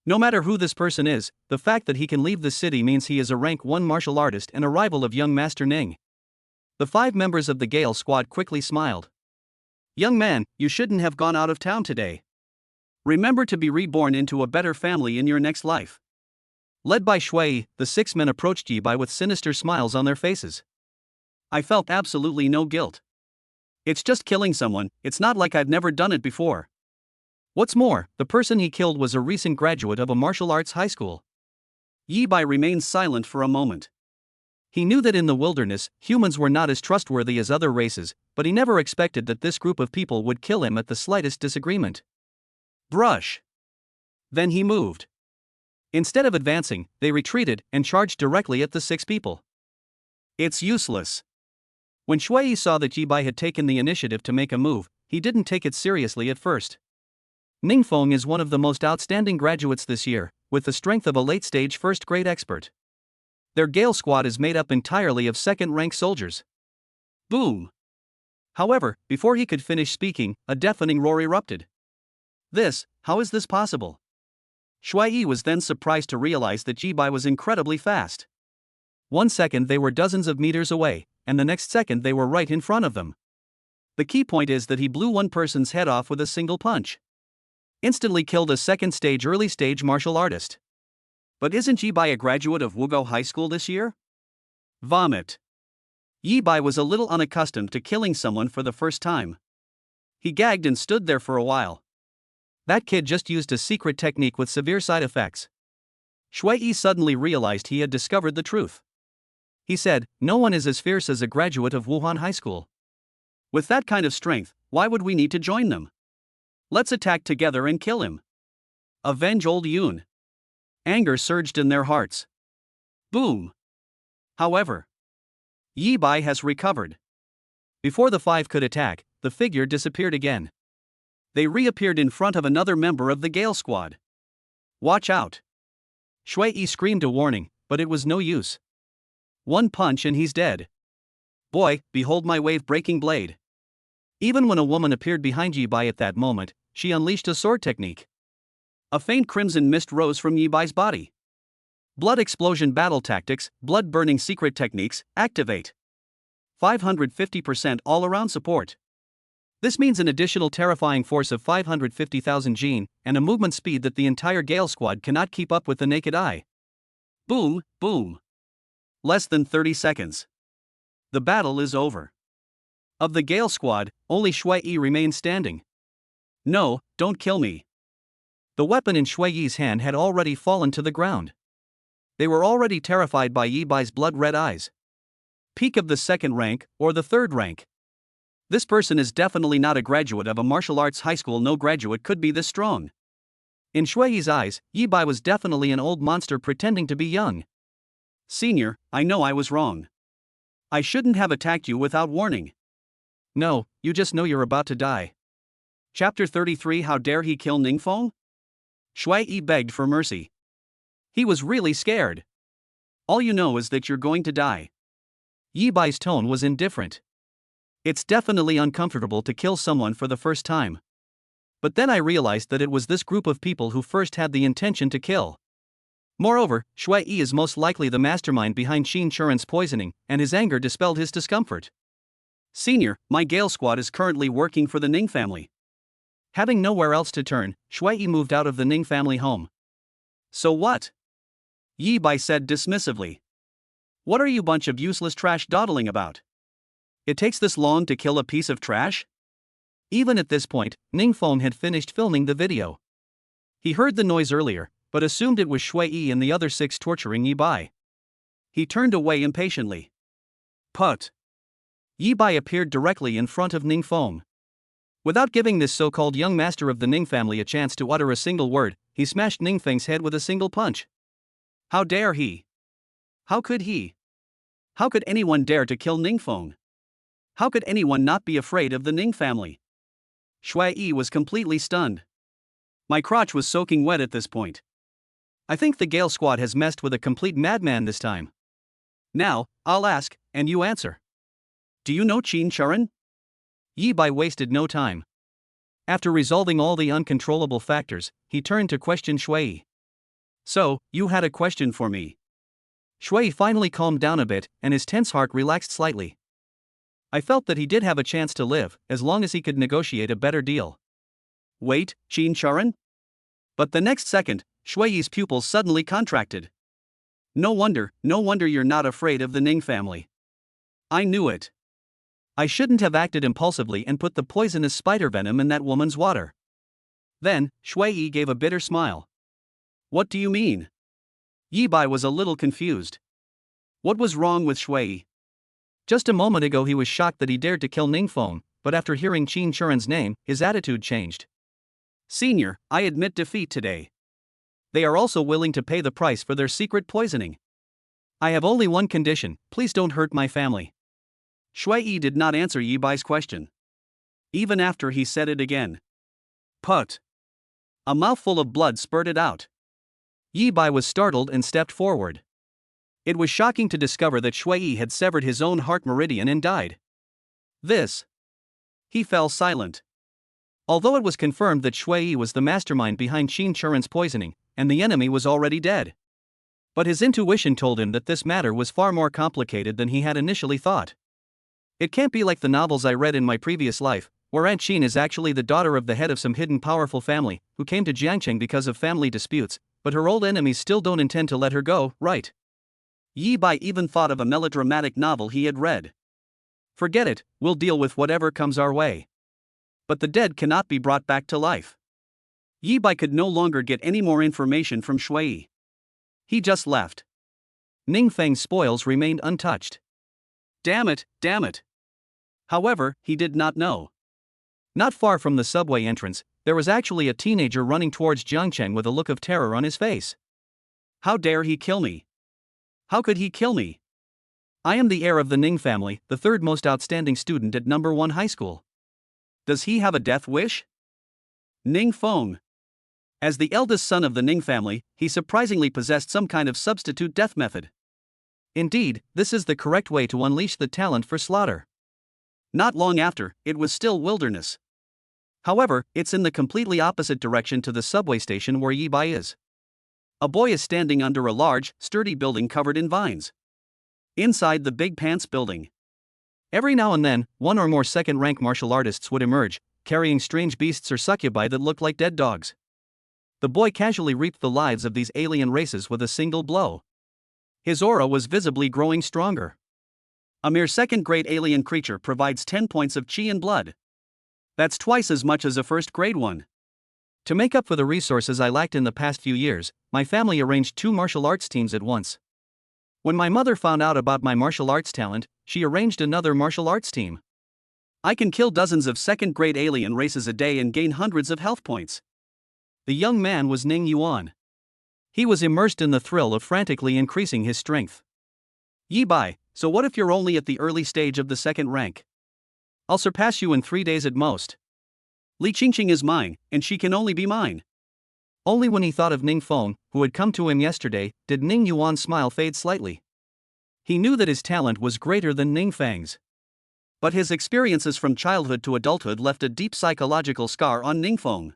Speaker 1: No matter who this person is, the fact that he can leave the city means he is a rank 1 martial artist and a rival of young Master Ning. The 5 members of the Gale squad quickly smiled. Young man, you shouldn't have gone out of town today. Remember to be reborn into a better family in your next life. Led by Shui, the 6 men approached Yi Bai with sinister smiles on their faces. I felt absolutely no guilt. It's just killing someone, it's not like I've never done it before. What's more, the person he killed was a recent graduate of a martial arts high school. Yi Bai remained silent for a moment. He knew that in the wilderness, humans were not as trustworthy as other races, but he never expected that this group of people would kill him at the slightest disagreement. Brush. Then he moved. Instead of advancing, they retreated and charged directly at the 6 people. It's useless. When Shui saw that Yi Bai had taken the initiative to make a move, he didn't take it seriously at first. Ning Feng is one of the most outstanding graduates this year, with the strength of a late-stage first-grade expert. Their Gale squad is made up entirely of second-rank soldiers. Boom! However, before he could finish speaking, a deafening roar erupted. How is this possible? Shui was then surprised to realize that Yi Bai was incredibly fast. 1 second they were dozens of meters away, and the next second they were right in front of them. The key point is that he blew one person's head off with a single punch. Instantly killed a second-stage early-stage martial artist. But isn't Yi Bai a graduate of Wugou High School this year? Vomit. Yi Bai was a little unaccustomed to killing someone for the first time. He gagged and stood there for a while. That kid just used a secret technique with severe side effects. Shui suddenly realized he had discovered the truth. He said, no one is as fierce as a graduate of Wuhan High School. With that kind of strength, why would we need to join them? Let's attack together and kill him. Avenge old Yun. Anger surged in their hearts. Boom. However, Yi Bai has recovered. Before the 5 could attack, the figure disappeared again. They reappeared in front of another member of the Gale squad. Watch out. Shui screamed a warning, but it was no use. 1 punch and he's dead. Boy, behold my wave-breaking blade. Even when a woman appeared behind Yi Bai at that moment, she unleashed a sword technique. A faint crimson mist rose from Yi Bai's body. Blood explosion battle tactics, blood burning secret techniques, activate. 550% all-around support. This means an additional terrifying force of 550,000 Gene, and a movement speed that the entire Gale squad cannot keep up with the naked eye. Boom, boom. Less than 30 seconds. The battle is over. Of the Gale squad, only Shui remains standing. No, don't kill me. The weapon in Shui's hand had already fallen to the ground. They were already terrified by Yi Bai's blood-red eyes. Peak of the second rank, or the third rank. This person is definitely not a graduate of a martial arts high school. No graduate could be this strong. In Shui's eyes, Yi Bai was definitely an old monster pretending to be young. Senior, I know I was wrong. I shouldn't have attacked you without warning. No, you just know you're about to die. Chapter 33. How dare he kill Ningfeng? Shui begged for mercy. He was really scared. All you know is that you're going to die. Yi Bai's tone was indifferent. It's definitely uncomfortable to kill someone for the first time. But then I realized that it was this group of people who first had the intention to kill. Moreover, Shui is most likely the mastermind behind Qin Churen's poisoning, and his anger dispelled his discomfort. Senior, my Gale squad is currently working for the Ning family. Having nowhere else to turn, Shui moved out of the Ning family home. So what? Yi Bai said dismissively. What are you bunch of useless trash dawdling about? It takes this long to kill a piece of trash? Even at this point, Ningfeng had finished filming the video. He heard the noise earlier, but assumed it was Shui and the other 6 torturing Yi Bai. He turned away impatiently. Put. Yi Bai appeared directly in front of Ningfeng. Without giving this so-called young master of the Ning family a chance to utter a single word, he smashed Ningfeng's head with a single punch. How dare he? How could he? How could anyone dare to kill Ningfeng? How could anyone not be afraid of the Ning family? Shui was completely stunned. My crotch was soaking wet at this point. I think the Gale squad has messed with a complete madman this time. Now, I'll ask, and you answer. Do you know Qin Churen? Yi Bai wasted no time. After resolving all the uncontrollable factors, he turned to question Shui. So, you had a question for me. Shui finally calmed down a bit, and his tense heart relaxed slightly. I felt that he did have a chance to live, as long as he could negotiate a better deal. Wait, Qin Churen? But the next second, Shui's pupils suddenly contracted. No wonder you're not afraid of the Ning family. I knew it. I shouldn't have acted impulsively and put the poisonous spider venom in that woman's water. Then, Shui gave a bitter smile. What do you mean? Yi Bai was a little confused. What was wrong with Shui? Just a moment ago he was shocked that he dared to kill Ningfeng, but after hearing Qin Churen's name, his attitude changed. Senior, I admit defeat today. They are also willing to pay the price for their secret poisoning. I have only one condition: please don't hurt my family. Shui did not answer Yi Bai's question. Even after he said it again. Put. A mouthful of blood spurted out. Yi Bai was startled and stepped forward. It was shocking to discover that Shui had severed his own heart meridian and died. This. He fell silent. Although it was confirmed that Shui was the mastermind behind Qin Churen's poisoning, and the enemy was already dead. But his intuition told him that this matter was far more complicated than he had initially thought. It can't be like the novels I read in my previous life, where Aunt Qin is actually the daughter of the head of some hidden powerful family, who came to Jiangcheng because of family disputes, but her old enemies still don't intend to let her go, right? Yi Bai even thought of a melodramatic novel he had read. Forget it, we'll deal with whatever comes our way. But the dead cannot be brought back to life. Yi Bai could no longer get any more information from Shui. He just left. Ningfeng's spoils remained untouched. Damn it. However, he did not know. Not far from the subway entrance, there was actually a teenager running towards Jiangcheng with a look of terror on his face. How dare he kill me? How could he kill me? I am the heir of the Ning family, the third most outstanding student at number 1 high school. Does he have a death wish? Ningfeng. As the eldest son of the Ning family, he surprisingly possessed some kind of substitute death method. Indeed, this is the correct way to unleash the talent for slaughter. Not long after, it was still wilderness. However, it's in the completely opposite direction to the subway station where Yi Bai is. A boy is standing under a large, sturdy building covered in vines. Inside the Big Pants building. Every now and then, one or more second-rank martial artists would emerge, carrying strange beasts or succubi that looked like dead dogs. The boy casually reaped the lives of these alien races with a single blow. His aura was visibly growing stronger. A mere second-grade alien creature provides 10 points of chi and blood. That's twice as much as a first-grade one. To make up for the resources I lacked in the past few years, my family arranged 2 martial arts teams at once. When my mother found out about my martial arts talent, she arranged another martial arts team. I can kill dozens of second-grade alien races a day and gain hundreds of health points. The young man was Ning Yuan. He was immersed in the thrill of frantically increasing his strength. Yi Bai, so what if you're only at the early stage of the second rank? I'll surpass you in 3 days at most. Li Qingqing is mine, and she can only be mine. Only when he thought of Ning Feng, who had come to him yesterday, did Ning Yuan's smile fade slightly. He knew that his talent was greater than Ning Feng's. But his experiences from childhood to adulthood left a deep psychological scar on Ning Feng.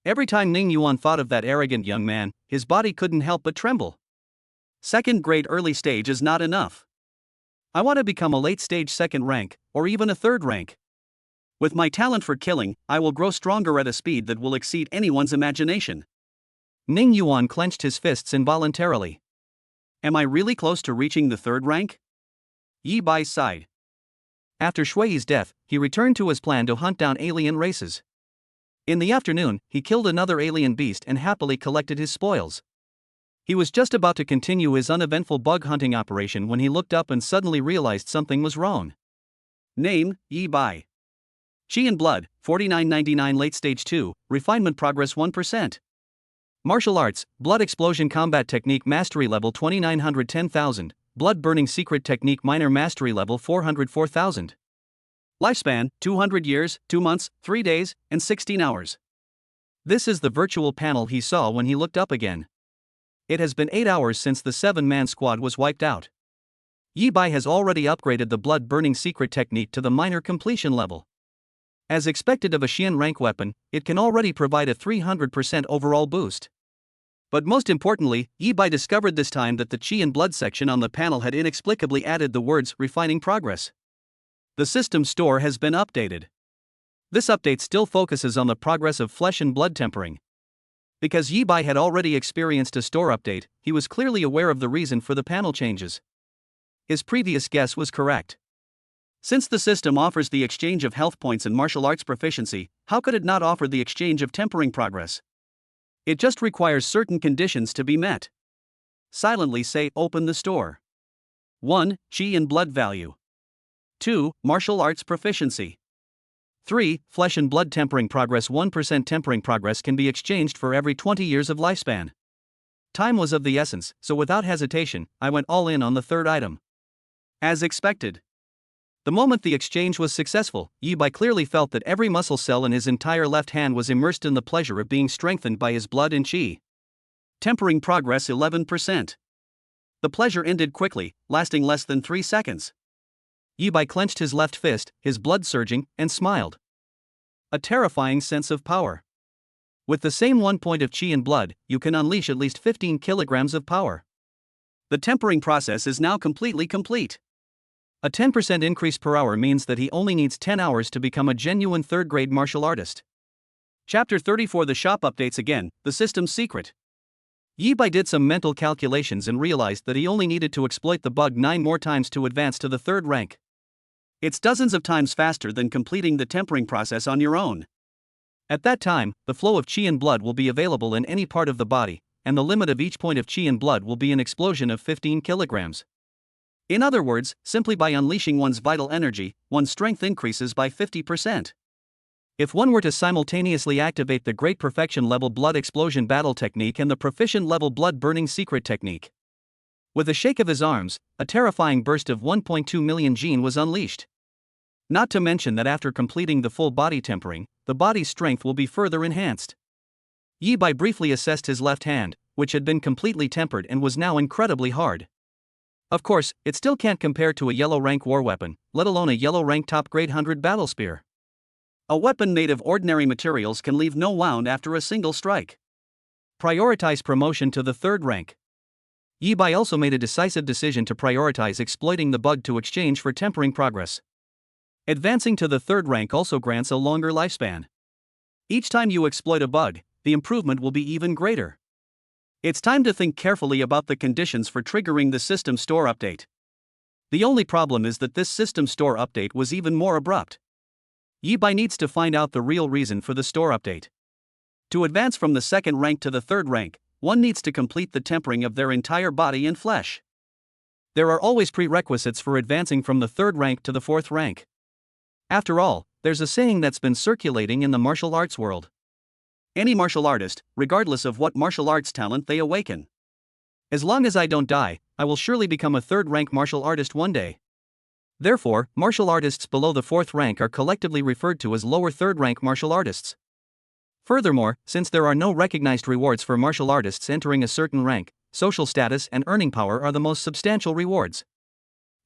Speaker 1: Every time Ning Yuan thought of that arrogant young man, his body couldn't help but tremble. Second grade early stage is not enough. I want to become a late stage second rank, or even a third rank. With my talent for killing, I will grow stronger at a speed that will exceed anyone's imagination. Ning Yuan clenched his fists involuntarily. Am I really close to reaching the third rank? Yi Bai sighed. After Shui's death, he returned to his plan to hunt down alien races. In the afternoon, he killed another alien beast and happily collected his spoils. He was just about to continue his uneventful bug hunting operation when he looked up and suddenly realized something was wrong. Name, Yi Bai. Chi and Blood, 4999 Late Stage 2, Refinement Progress 1%. Martial Arts, Blood Explosion Combat Technique Mastery Level 2910,000, Blood Burning Secret Technique Minor Mastery Level 404,000. Lifespan, 200 years, 2 months, 3 days, and 16 hours. This is the virtual panel he saw when he looked up again. It has been 8 hours since the 7-man squad was wiped out. Yi Bai has already upgraded the Blood Burning Secret Technique to the Minor Completion level. As expected of a Xian rank weapon, it can already provide a 300% overall boost. But most importantly, Yi Bai discovered this time that the Qi and Blood section on the panel had inexplicably added the words Refining Progress. The system store has been updated. This update still focuses on the progress of flesh and blood tempering. Because Yi Bai had already experienced a store update, he was clearly aware of the reason for the panel changes. His previous guess was correct. Since the system offers the exchange of health points and martial arts proficiency, how could it not offer the exchange of tempering progress? It just requires certain conditions to be met. Silently say open the store. 1. Chi and blood value. 2. Martial arts proficiency. 3. Flesh and blood tempering progress. 1% tempering progress can be exchanged for every 20 years of lifespan. Time was of the essence, so without hesitation, I went all in on the third item. As expected. The moment the exchange was successful, Yi Bai clearly felt that every muscle cell in his entire left hand was immersed in the pleasure of being strengthened by his blood and chi. Tempering progress 11%. The pleasure ended quickly, lasting less than 3 seconds. Yi Bai clenched his left fist, his blood surging, and smiled. A terrifying sense of power. With the same 1 point of chi and blood, you can unleash at least 15 kilograms of power. The tempering process is now completely complete. A 10% increase per hour means that he only needs 10 hours to become a genuine third-grade martial artist. Chapter 34. The shop updates again, the system's secret. Yi Bai did some mental calculations and realized that he only needed to exploit the bug 9 more times to advance to the third rank. It's dozens of times faster than completing the tempering process on your own. At that time, the flow of chi and blood will be available in any part of the body, and the limit of each point of chi and blood will be an explosion of 15 kilograms. In other words, simply by unleashing one's vital energy, one's strength increases by 50%. If one were to simultaneously activate the Great Perfection level Blood Explosion Battle Technique and the Proficient level Blood Burning Secret Technique. With a shake of his arms, a terrifying burst of 1.2 million Jin was unleashed. Not to mention that after completing the full body tempering, the body's strength will be further enhanced. Yi Bai briefly assessed his left hand, which had been completely tempered and was now incredibly hard. Of course, it still can't compare to a yellow rank war weapon, let alone a yellow rank top grade 100 battle spear. A weapon made of ordinary materials can leave no wound after a single strike. Prioritize promotion to the third rank. Yi Bai also made a decisive decision to prioritize exploiting the bug to exchange for tempering progress. Advancing to the third rank also grants a longer lifespan. Each time you exploit a bug, the improvement will be even greater. It's time to think carefully about the conditions for triggering the system store update. The only problem is that this system store update was even more abrupt. Yibai needs to find out the real reason for the store update. To advance from the second rank to the third rank, one needs to complete the tempering of their entire body and flesh. There are always prerequisites for advancing from the third rank to the fourth rank. After all, there's a saying that's been circulating in the martial arts world. Any martial artist, regardless of what martial arts talent they awaken. As long as I don't die, I will surely become a third-rank martial artist one day. Therefore, martial artists below the fourth rank are collectively referred to as lower third-rank martial artists. Furthermore, since there are no recognized rewards for martial artists entering a certain rank, social status and earning power are the most substantial rewards.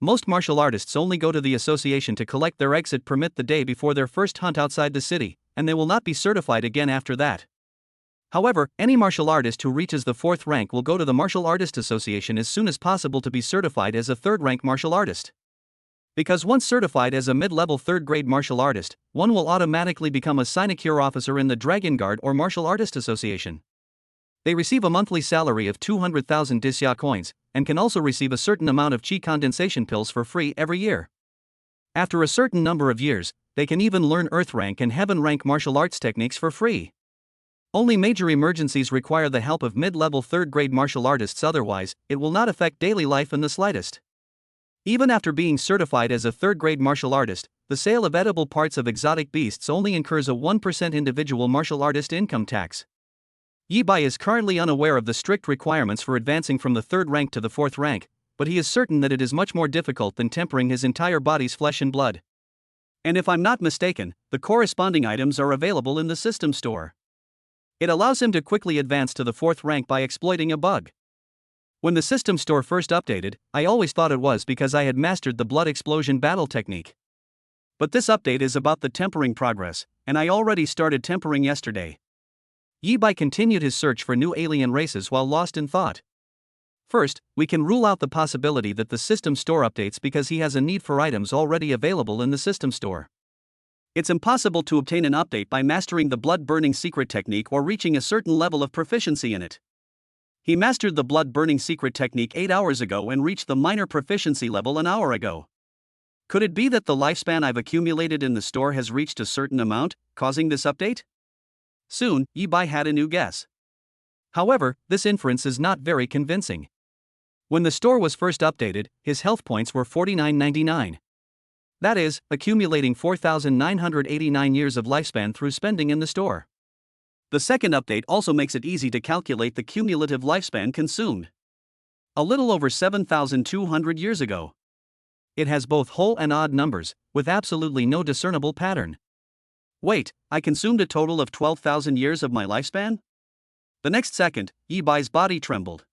Speaker 1: Most martial artists only go to the association to collect their exit permit the day before their first hunt outside the city, and they will not be certified again after that. However, any martial artist who reaches the fourth rank will go to the Martial Artist Association as soon as possible to be certified as a third-rank martial artist. Because once certified as a mid-level third-grade martial artist, one will automatically become a sinecure officer in the Dragon Guard or Martial Artist Association. They receive a monthly salary of 200,000 Disya coins, and can also receive a certain amount of Qi condensation pills for free every year. After a certain number of years, they can even learn Earth rank and Heaven rank martial arts techniques for free. Only major emergencies require the help of mid-level third-grade martial artists, otherwise, it will not affect daily life in the slightest. Even after being certified as a third-grade martial artist, the sale of edible parts of exotic beasts only incurs a 1% individual martial artist income tax. Yibai is currently unaware of the strict requirements for advancing from the third rank to the fourth rank, but he is certain that it is much more difficult than tempering his entire body's flesh and blood. And if I'm not mistaken, the corresponding items are available in the system store. It allows him to quickly advance to the fourth rank by exploiting a bug. When the system store first updated, I always thought it was because I had mastered the blood explosion battle technique. But this update is about the tempering progress, and I already started tempering yesterday. Yibai continued his search for new alien races while lost in thought. First, we can rule out the possibility that the system store updates because he has a need for items already available in the system store. It's impossible to obtain an update by mastering the blood-burning secret technique or reaching a certain level of proficiency in it. He mastered the blood-burning secret technique 8 hours ago and reached the minor proficiency level an hour ago. Could it be that the lifespan I've accumulated in the store has reached a certain amount, causing this update? Soon, Yibai had a new guess. However, this inference is not very convincing. When the store was first updated, his health points were 4999. That is, accumulating 4,989 years of lifespan through spending in the store. The second update also makes it easy to calculate the cumulative lifespan consumed. A little over 7,200 years ago. It has both whole and odd numbers, with absolutely no discernible pattern. Wait, I consumed a total of 12,000 years of my lifespan? The next second, Yibai's body trembled.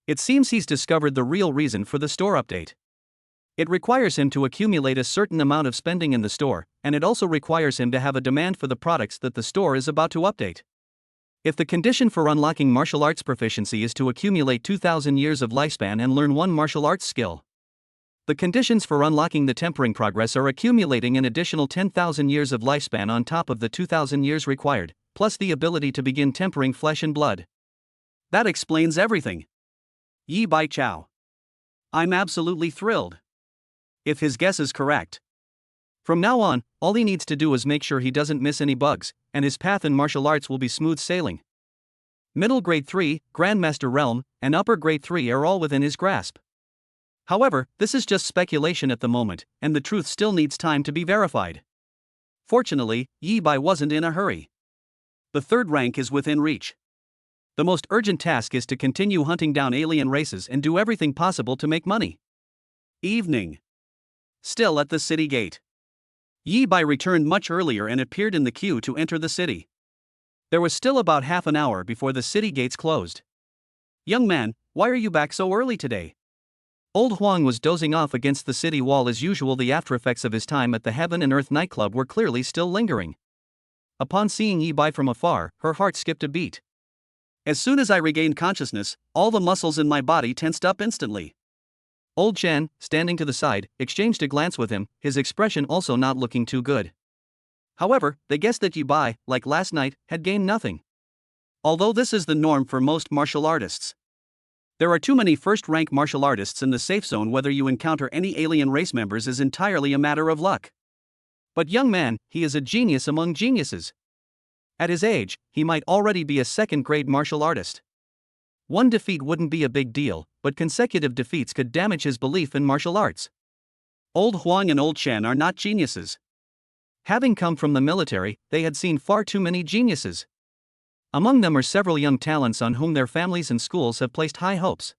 Speaker 1: It seems he's discovered the real reason for the store update. It requires him to accumulate a certain amount of spending in the store, and it also requires him to have a demand for the products that the store is about to update. If the condition for unlocking martial arts proficiency is to accumulate 2,000 years of lifespan and learn one martial arts skill, the conditions for unlocking the tempering progress are accumulating an additional 10,000 years of lifespan on top of the 2,000 years required, plus the ability to begin tempering flesh and blood. That explains everything. Yibai Chao. I'm absolutely thrilled. If his guess is correct. From now on, all he needs to do is make sure he doesn't miss any bugs, and his path in martial arts will be smooth sailing. Middle Grade 3, Grandmaster Realm, and Upper Grade 3 are all within his grasp. However, this is just speculation at the moment, and the truth still needs time to be verified. Fortunately, Yibai wasn't in a hurry. The third rank is within reach. The most urgent task is to continue hunting down alien races and do everything possible to make money. Evening. Still at the city gate. Yibai returned much earlier and appeared in the queue to enter the city. There was still about half an hour before the city gates closed. Young man, why are you back so early today? Old Huang was dozing off against the city wall as usual. The aftereffects of his time at the Heaven and Earth nightclub were clearly still lingering. Upon seeing Yibai from afar, her heart skipped a beat. As soon as I regained consciousness, all the muscles in my body tensed up instantly. Old Chen, standing to the side, exchanged a glance with him, his expression also not looking too good. However, they guessed that Yi Bai, like last night, had gained nothing. Although this is the norm for most martial artists. There are too many first-rank martial artists in the safe zone. Whether you encounter any alien race members is entirely a matter of luck. But young man, he is a genius among geniuses. At his age, he might already be a second-grade martial artist. One defeat wouldn't be a big deal, but consecutive defeats could damage his belief in martial arts. Old Huang and Old Chen are not geniuses. Having come from the military, they had seen far too many geniuses. Among them are several young talents on whom their families and schools have placed high hopes.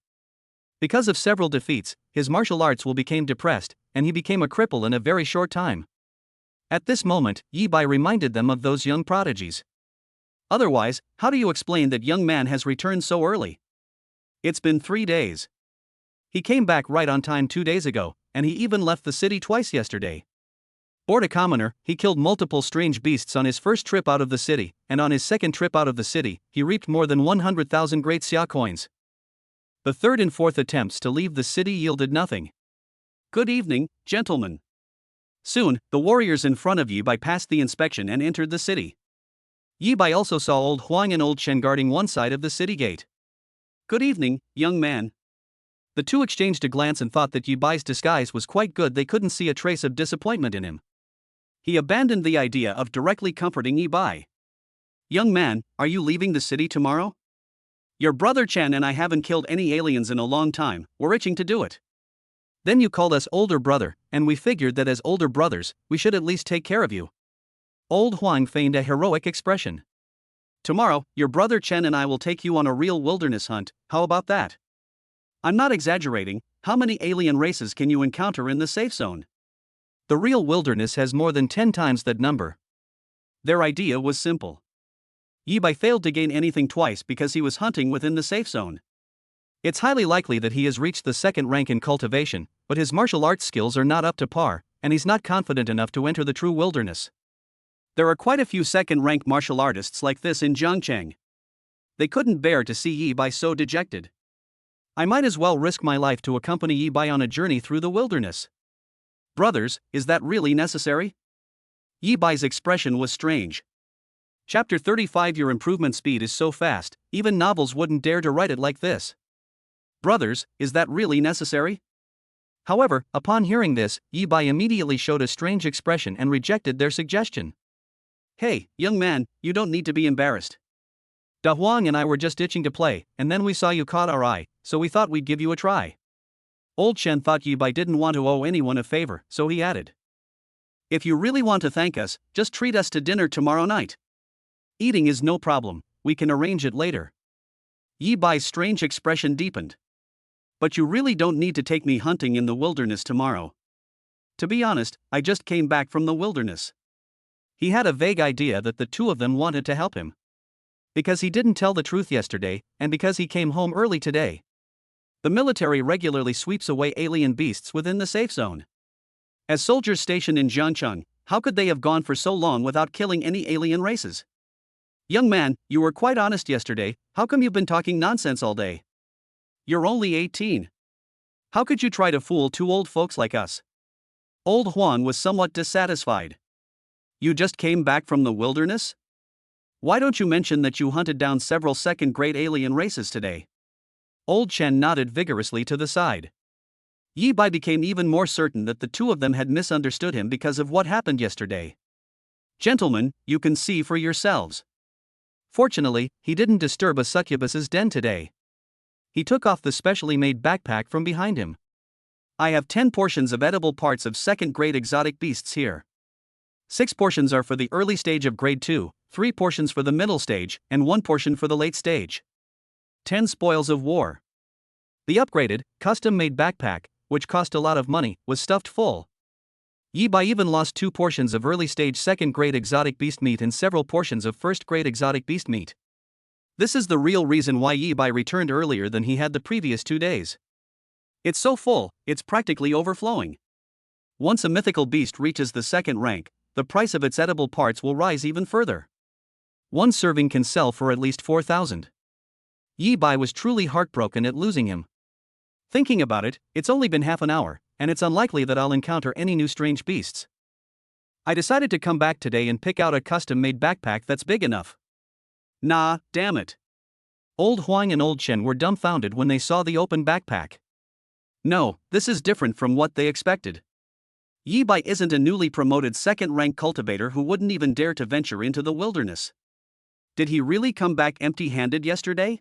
Speaker 1: Because of several defeats, his martial arts will become depressed, and he became a cripple in a very short time. At this moment, Yi Bai reminded them of those young prodigies. Otherwise, how do you explain that young man has returned so early? It's been 3 days. He came back right on time 2 days ago, and he even left the city twice yesterday. Bored a commoner, he killed multiple strange beasts on his first trip out of the city, and on his second trip out of the city, he reaped more than 100,000 great xia coins. The third and fourth attempts to leave the city yielded nothing. Good evening, gentlemen. Soon, the warriors in front of Yi Bai passed the inspection and entered the city. Yi Bai also saw Old Huang and Old Chen guarding one side of the city gate. Good evening, young man. The two exchanged a glance and thought that Yi Bai's disguise was quite good. They couldn't see a trace of disappointment in him. He abandoned the idea of directly comforting Yi Bai. Young man, are you leaving the city tomorrow? Your brother Chen and I haven't killed any aliens in a long time, we're itching to do it. Then you called us older brother, and we figured that as older brothers, we should at least take care of you. Old Huang feigned a heroic expression. Tomorrow, your brother Chen and I will take you on a real wilderness hunt, how about that? I'm not exaggerating. How many alien races can you encounter in the safe zone? The real wilderness has more than 10 times that number. Their idea was simple. Yi Bai failed to gain anything twice because he was hunting within the safe zone. It's highly likely that he has reached the second rank in cultivation, but his martial arts skills are not up to par, and he's not confident enough to enter the true wilderness. There are quite a few second-rank martial artists like this in Zhangcheng. They couldn't bear to see Yi Bai so dejected. I might as well risk my life to accompany Yi Bai on a journey through the wilderness. Brothers, is that really necessary? Yi Bai's expression was strange. Chapter 35. Your improvement speed is so fast, even novels wouldn't dare to write it like this. Brothers, is that really necessary? However, upon hearing this, Yi Bai immediately showed a strange expression and rejected their suggestion. Hey, young man, you don't need to be embarrassed. Da Huang and I were just itching to play, and then we saw you caught our eye, so we thought we'd give you a try. Old Chen thought Yi Bai didn't want to owe anyone a favor, so he added. If you really want to thank us, just treat us to dinner tomorrow night. Eating is no problem, we can arrange it later. Yi Bai's strange expression deepened. But you really don't need to take me hunting in the wilderness tomorrow. To be honest, I just came back from the wilderness. He had a vague idea that the two of them wanted to help him. Because he didn't tell the truth yesterday, and because he came home early today. The military regularly sweeps away alien beasts within the safe zone. As soldiers stationed in Zhangcheng, how could they have gone for so long without killing any alien races? Young man, you were quite honest yesterday. How come you've been talking nonsense all day? You're only 18. How could you try to fool two old folks like us? Old Huang was somewhat dissatisfied. You just came back from the wilderness? Why don't you mention that you hunted down several second-grade alien races today? Old Chen nodded vigorously to the side. Yi Bai became even more certain that the two of them had misunderstood him because of what happened yesterday. Gentlemen, you can see for yourselves. Fortunately, he didn't disturb a succubus's den today. He took off the specially made backpack from behind him. I have 10 portions of edible parts of second-grade exotic beasts here. 6 portions are for the early stage of grade 2, 3 portions for the middle stage, and 1 portion for the late stage. 10 spoils of war. The upgraded, custom-made backpack, which cost a lot of money, was stuffed full. Yi Bai even lost 2 portions of early-stage second-grade exotic beast meat and several portions of first-grade exotic beast meat. This is the real reason why Yi Bai returned earlier than he had the previous 2 days. It's so full, it's practically overflowing. Once a mythical beast reaches the second rank, the price of its edible parts will rise even further. 1 serving can sell for at least 4,000. Yi Bai was truly heartbroken at losing him. Thinking about it, it's only been half an hour, and it's unlikely that I'll encounter any new strange beasts. I decided to come back today and pick out a custom-made backpack that's big enough. Nah, damn it. Old Huang and Old Chen were dumbfounded when they saw the open backpack. No, this is different from what they expected. Yi Bai isn't a newly promoted second-rank cultivator who wouldn't even dare to venture into the wilderness. Did he really come back empty-handed yesterday?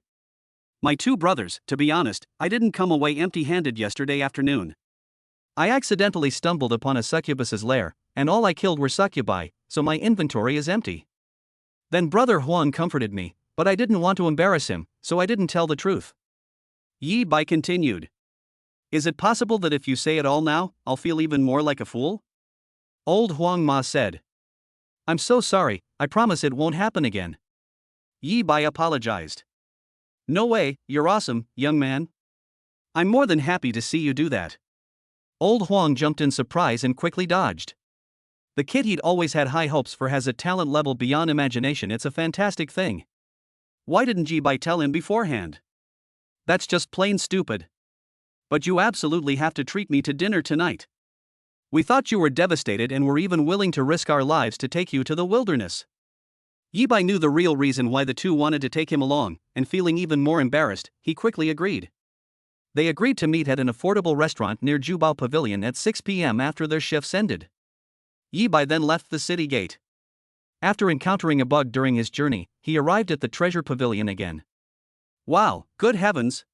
Speaker 1: My two brothers, to be honest, I didn't come away empty-handed yesterday afternoon. I accidentally stumbled upon a succubus's lair, and all I killed were succubi, so my inventory is empty. Then Brother Huang comforted me, but I didn't want to embarrass him, so I didn't tell the truth. Yi Bai continued. Is it possible that if you say it all now, I'll feel even more like a fool? Old Huang Ma said. I'm so sorry, I promise it won't happen again. Yi Bai apologized. No way, you're awesome, young man. I'm more than happy to see you do that. Old Huang jumped in surprise and quickly dodged. The kid he'd always had high hopes for has a talent level beyond imagination. It's a fantastic thing. Why didn't Yi Bai tell him beforehand? That's just plain stupid. But you absolutely have to treat me to dinner tonight. We thought you were devastated and were even willing to risk our lives to take you to the wilderness. Yi Bai knew the real reason why the two wanted to take him along, and feeling even more embarrassed, he quickly agreed. They agreed to meet at an affordable restaurant near Jubao Pavilion at 6 p.m. after their shifts ended. Yi Bai then left the city gate. After encountering a bug during his journey, he arrived at the treasure pavilion again. Wow, good heavens!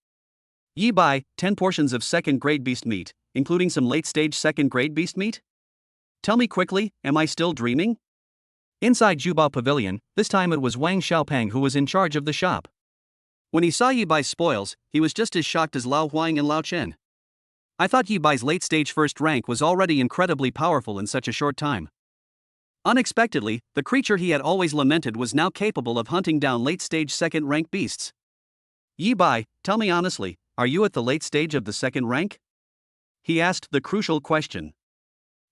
Speaker 1: Yi Bai, 10 portions of second-grade beast meat, including some late-stage second-grade beast meat? Tell me quickly, am I still dreaming? Inside Jubao Pavilion, this time it was Wang Xiaopeng who was in charge of the shop. When he saw Yi Bai's spoils, he was just as shocked as Lao Huang and Lao Chen. I thought Yi Bai's late-stage first rank was already incredibly powerful in such a short time. Unexpectedly, the creature he had always lamented was now capable of hunting down late-stage second-rank beasts. Yi Bai, tell me honestly, are you at the late stage of the second rank? He asked the crucial question.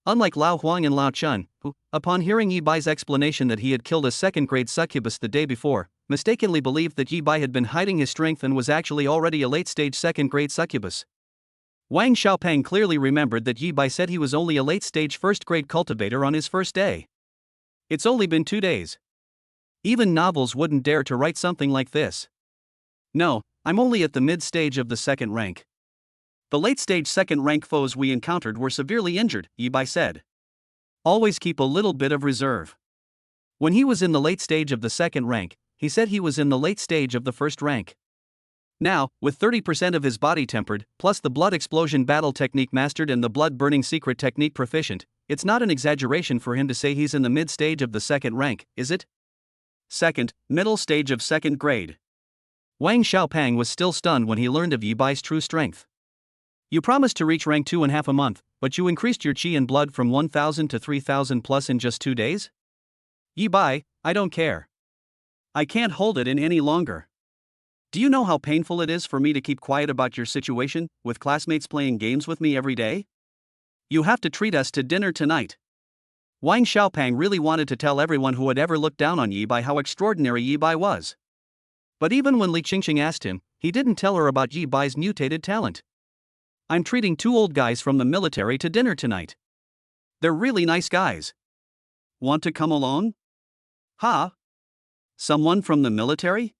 Speaker 1: Unlike Lao Huang and Lao Chen, who, upon hearing Yi Bai's explanation that he had killed a second-grade succubus the day before, mistakenly believed that Yi Bai had been hiding his strength and was actually already a late-stage second-grade succubus. Wang Xiaopeng clearly remembered that Yi Bai said he was only a late-stage first-grade cultivator on his first day. It's only been 2 days. Even novels wouldn't dare to write something like this. No, I'm only at the mid-stage of the second rank. The late-stage second-rank foes we encountered were severely injured, Yi Bai said. Always keep a little bit of reserve. When he was in the late stage of the second rank, he said he was in the late stage of the first rank. Now, with 30% of his body tempered, plus the blood explosion battle technique mastered and the blood-burning secret technique proficient, it's not an exaggeration for him to say he's in the mid-stage of the second rank, is it? Second, middle stage of second grade. Wang Xiaopeng was still stunned when he learned of Yi Bai's true strength. You promised to reach rank 2 in half a month, but you increased your qi and blood from 1,000 to 3,000 plus in just 2 days? Yi Bai, I don't care. I can't hold it in any longer. Do you know how painful it is for me to keep quiet about your situation, with classmates playing games with me every day? You have to treat us to dinner tonight. Wang Xiaopeng really wanted to tell everyone who had ever looked down on Yi Bai how extraordinary Yi Bai was. But even when Li Qingxing asked him, he didn't tell her about Yi Bai's mutated talent. I'm treating 2 old guys from the military to dinner tonight. They're really nice guys. Want to come along? Huh? Someone from the military?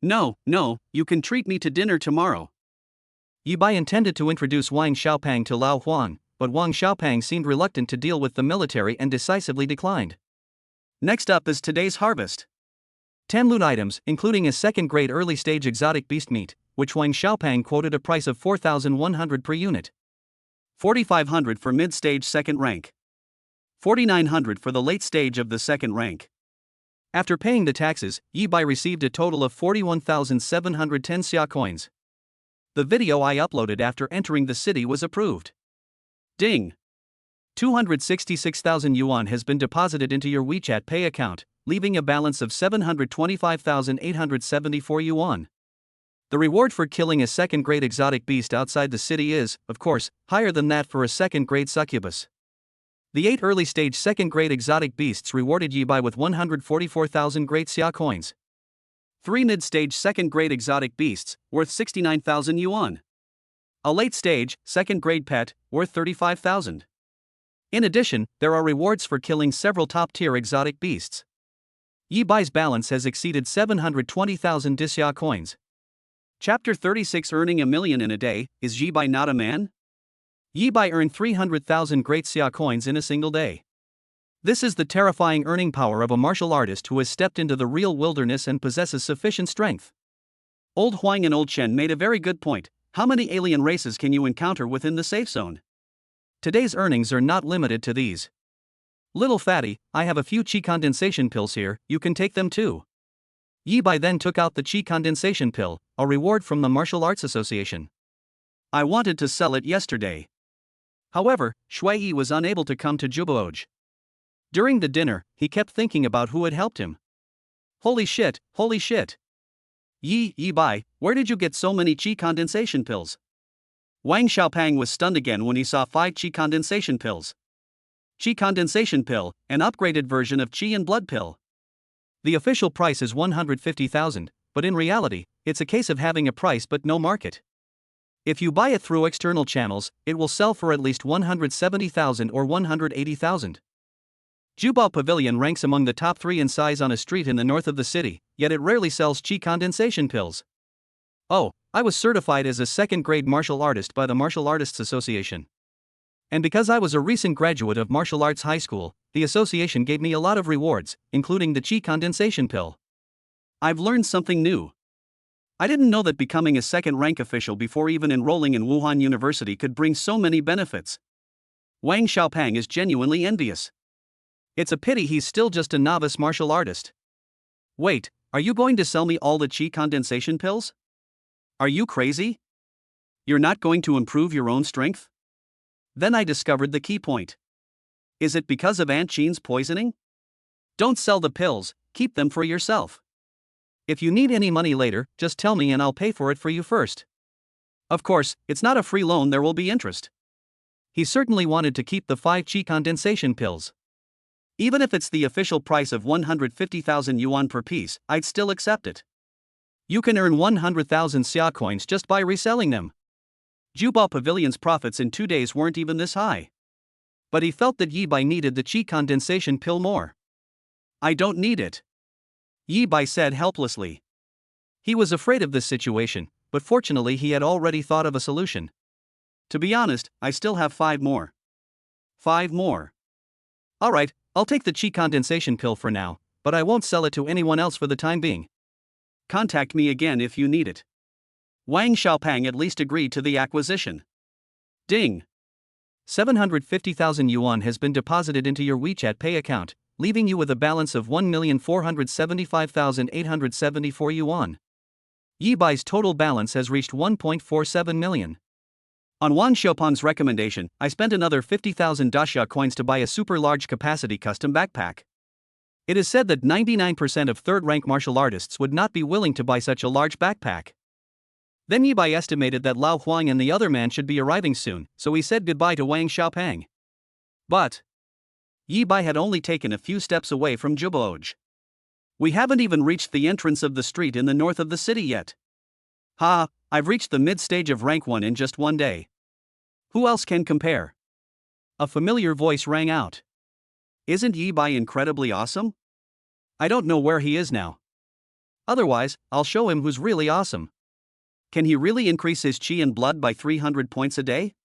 Speaker 1: No, you can treat me to dinner tomorrow. Yi Bai intended to introduce Wang Xiaopeng to Lao Huang, but Wang Xiaopeng seemed reluctant to deal with the military and decisively declined. Next up is today's harvest. 10 loot items, including a second-grade early-stage exotic beast meat, which Wang Xiaopeng quoted a price of 4,100 per unit. 4,500 for mid-stage second rank. 4,900 for the late stage of the second rank. After paying the taxes, Yi Bai received a total of 41,710 xia coins. The video I uploaded after entering the city was approved. Ding! 266,000 yuan has been deposited into your WeChat Pay account, leaving a balance of 725,874 yuan. The reward for killing a second-grade exotic beast outside the city is, of course, higher than that for a second-grade succubus. The 8 early-stage second-grade exotic beasts rewarded Yi Bai with 144,000 great xia coins. 3 mid-stage second-grade exotic beasts, worth 69,000 yuan. A late stage, second grade pet, worth 35,000. In addition, there are rewards for killing several top-tier exotic beasts. Yi Bai's balance has exceeded 720,000 Xia coins. Chapter 36. Earning a million in a day. Is Yi Bai not a man? Yi Bai earned 300,000 great Xia coins in a single day. This is the terrifying earning power of a martial artist who has stepped into the real wilderness and possesses sufficient strength. Old Huang and Old Chen made a very good point. How many alien races can you encounter within the safe zone? Today's earnings are not limited to these. Little fatty, I have a few qi condensation pills here, you can take them too. Yi Bai then took out the qi condensation pill, a reward from the Martial Arts Association. I wanted to sell it yesterday. However, Shui Yi was unable to come to Jubaoj. During the dinner, he kept thinking about who had helped him. Holy shit, holy shit. Yi Bai, where did you get so many qi condensation pills? Wang Xiaopang was stunned again when he saw 5 qi condensation pills. Qi condensation pill, an upgraded version of qi and blood pill. The official price is 150,000, but in reality, it's a case of having a price but no market. If you buy it through external channels, it will sell for at least 170,000 or 180,000. Jubao Pavilion ranks among the top 3 in size on a street in the north of the city, yet it rarely sells qi condensation pills. Oh, I was certified as a second-grade martial artist by the Martial Artists Association. And because I was a recent graduate of martial arts high school, the association gave me a lot of rewards, including the qi condensation pill. I've learned something new. I didn't know that becoming a second-rank official before even enrolling in Wuhan University could bring so many benefits. Wang Xiaopang is genuinely envious. It's a pity he's still just a novice martial artist. Wait, are you going to sell me all the qi condensation pills? Are you crazy? You're not going to improve your own strength? Then I discovered the key point. Is it because of Aunt Jean's poisoning? Don't sell the pills, keep them for yourself. If you need any money later, just tell me and I'll pay for it for you first. Of course, it's not a free loan, there will be interest. He certainly wanted to keep the 5 qi condensation pills. Even if it's the official price of 150,000 yuan per piece, I'd still accept it. You can earn 100,000 xia coins just by reselling them. Jubao Pavilion's profits in 2 days weren't even this high. But he felt that Yi Bai needed the qi condensation pill more. I don't need it, Yi Bai said helplessly. He was afraid of this situation, but fortunately he had already thought of a solution. To be honest, I still have 5 more. 5 more. Alright, I'll take the qi condensation pill for now, but I won't sell it to anyone else for the time being. Contact me again if you need it. Wang Xiaopang at least agreed to the acquisition. Ding! 750,000 yuan has been deposited into your WeChat Pay account, leaving you with a balance of 1,475,874 yuan. Yi Bai's total balance has reached 1.47 million. On Wang Xiaopang's recommendation, I spent another 50,000 daxia coins to buy a super large capacity custom backpack. It is said that 99% of third-rank martial artists would not be willing to buy such a large backpack. Then Yi Bai estimated that Lao Huang and the other man should be arriving soon, so he said goodbye to Wang Xiaopang. But Yi Bai had only taken a few steps away from Jubaoj. We haven't even reached the entrance of the street in the north of the city yet. Ha, I've reached the mid-stage of rank 1 in just 1 day. Who else can compare? A familiar voice rang out. Isn't Yi Bai incredibly awesome? I don't know where he is now. Otherwise, I'll show him who's really awesome. Can he really increase his qi and blood by 300 points a day?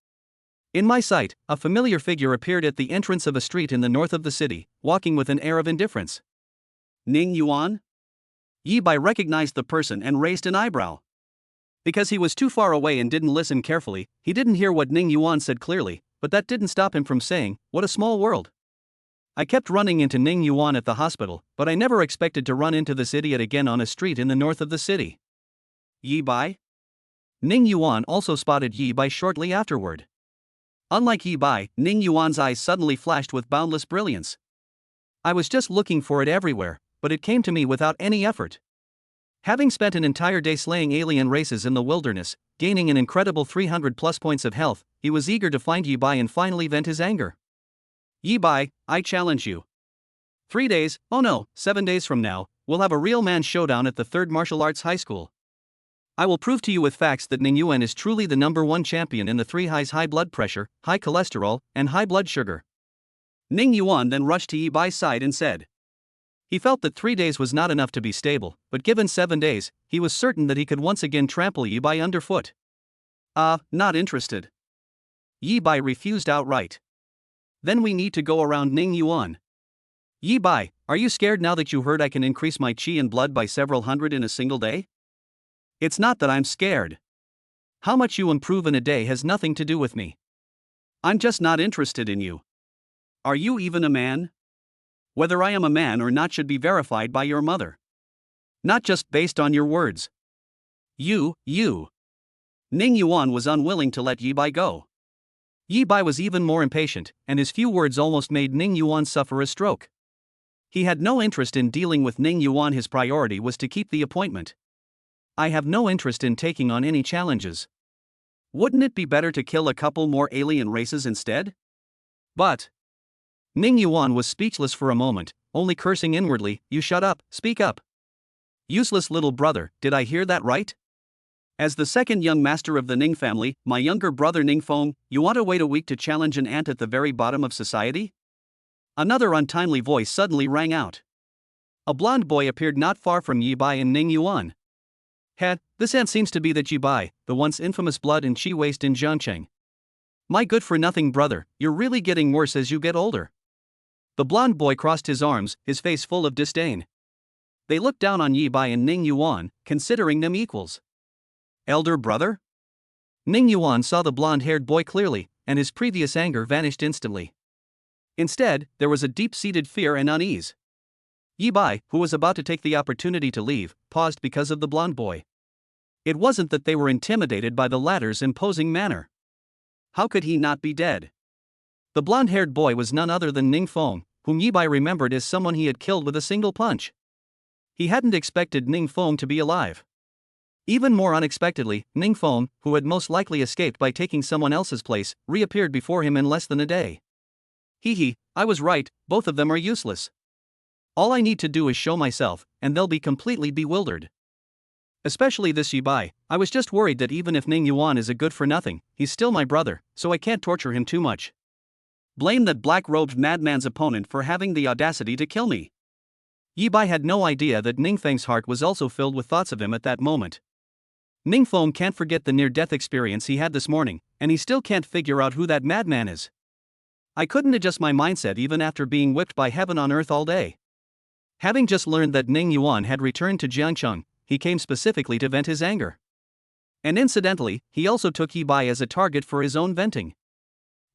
Speaker 1: In my sight, a familiar figure appeared at the entrance of a street in the north of the city, walking with an air of indifference. Ning Yuan? Yi Bai recognized the person and raised an eyebrow. Because he was too far away and didn't listen carefully, he didn't hear what Ning Yuan said clearly, but that didn't stop him from saying, "What a small world." I kept running into Ning Yuan at the hospital, but I never expected to run into this idiot again on a street in the north of the city. Yi Bai? Ning Yuan also spotted Yi Bai shortly afterward. Unlike Yi Bai, Ning Yuan's eyes suddenly flashed with boundless brilliance. I was just looking for it everywhere, but it came to me without any effort. Having spent an entire day slaying alien races in the wilderness, gaining an incredible 300 plus points of health, he was eager to find Yi Bai and finally vent his anger. Yi Bai, I challenge you. 3 days, oh no, 7 days from now, we'll have a real man showdown at the 3rd Martial Arts High School. I will prove to you with facts that Ning Yuan is truly the #1 champion in the three highs: high blood pressure, high cholesterol, and high blood sugar. Ning Yuan then rushed to Yi Bai's side and said. He felt that 3 days was not enough to be stable, but given 7 days, he was certain that he could once again trample Yi Bai underfoot. Not interested. Yi Bai refused outright. Then we need to go around Ning Yuan. Yi Bai, are you scared now that you heard I can increase my qi and blood by several hundred in a single day? It's not that I'm scared. How much you improve in a day has nothing to do with me. I'm just not interested in you. Are you even a man? Whether I am a man or not should be verified by your mother. Not just based on your words. You. Ning Yuan was unwilling to let Yi Bai go. Yi Bai was even more impatient, and his few words almost made Ning Yuan suffer a stroke. He had no interest in dealing with Ning Yuan. His priority was to keep the appointment. I have no interest in taking on any challenges. Wouldn't it be better to kill a couple more alien races instead? But Ning Yuan was speechless for a moment, only cursing inwardly. You shut up, speak up. Useless little brother, did I hear that right? As the second young master of the Ning family, my younger brother Ning Feng, you want to wait a week to challenge an ant at the very bottom of society? Another untimely voice suddenly rang out. A blond boy appeared not far from Yi Bai and Ning Yuan. This ant seems to be that Yi Bai, the once infamous blood and qi waste in Jiangcheng. My good-for-nothing brother, you're really getting worse as you get older. The blond boy crossed his arms, his face full of disdain. They looked down on Yi Bai and Ning Yuan, considering them equals. Elder brother? Ning Yuan saw the blonde-haired boy clearly, and his previous anger vanished instantly. Instead, there was a deep-seated fear and unease. Yi Bai, who was about to take the opportunity to leave, paused because of the blonde boy. It wasn't that they were intimidated by the latter's imposing manner. How could he not be dead? The blonde-haired boy was none other than Ning Feng, whom Yi Bai remembered as someone he had killed with a single punch. He hadn't expected Ning Feng to be alive. Even more unexpectedly, Ning Feng, who had most likely escaped by taking someone else's place, reappeared before him in less than a day. I was right, both of them are useless. All I need to do is show myself, and they'll be completely bewildered. Especially this Yi Bai. I was just worried that even if Ning Yuan is a good-for-nothing, he's still my brother, so I can't torture him too much. Blame that black-robed madman's opponent for having the audacity to kill me. Yi Bai had no idea that Ning Feng's heart was also filled with thoughts of him at that moment. Ning Feng can't forget the near-death experience he had this morning, and he still can't figure out who that madman is. I couldn't adjust my mindset even after being whipped by heaven on earth all day. Having just learned that Ning Yuan had returned to Jiangcheng, he came specifically to vent his anger. And incidentally, he also took Yi Bai as a target for his own venting.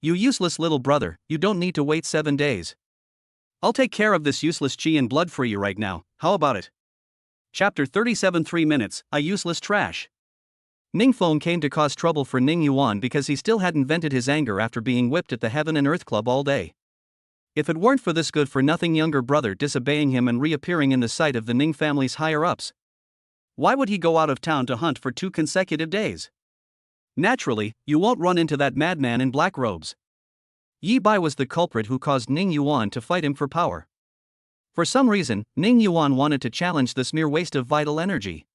Speaker 1: You useless little brother, you don't need to wait 7 days. I'll take care of this useless qi and blood for you right now, how about it? Chapter 37 3 minutes, a useless trash. Ning Feng came to cause trouble for Ning Yuan because he still hadn't vented his anger after being whipped at the Heaven and Earth Club all day. If it weren't for this good-for-nothing younger brother disobeying him and reappearing in the sight of the Ning family's higher-ups, why would he go out of town to hunt for 2 consecutive days? Naturally, you won't run into that madman in black robes. Yi Bai was the culprit who caused Ning Yuan to fight him for power. For some reason, Ning Yuan wanted to challenge this mere waste of vital energy.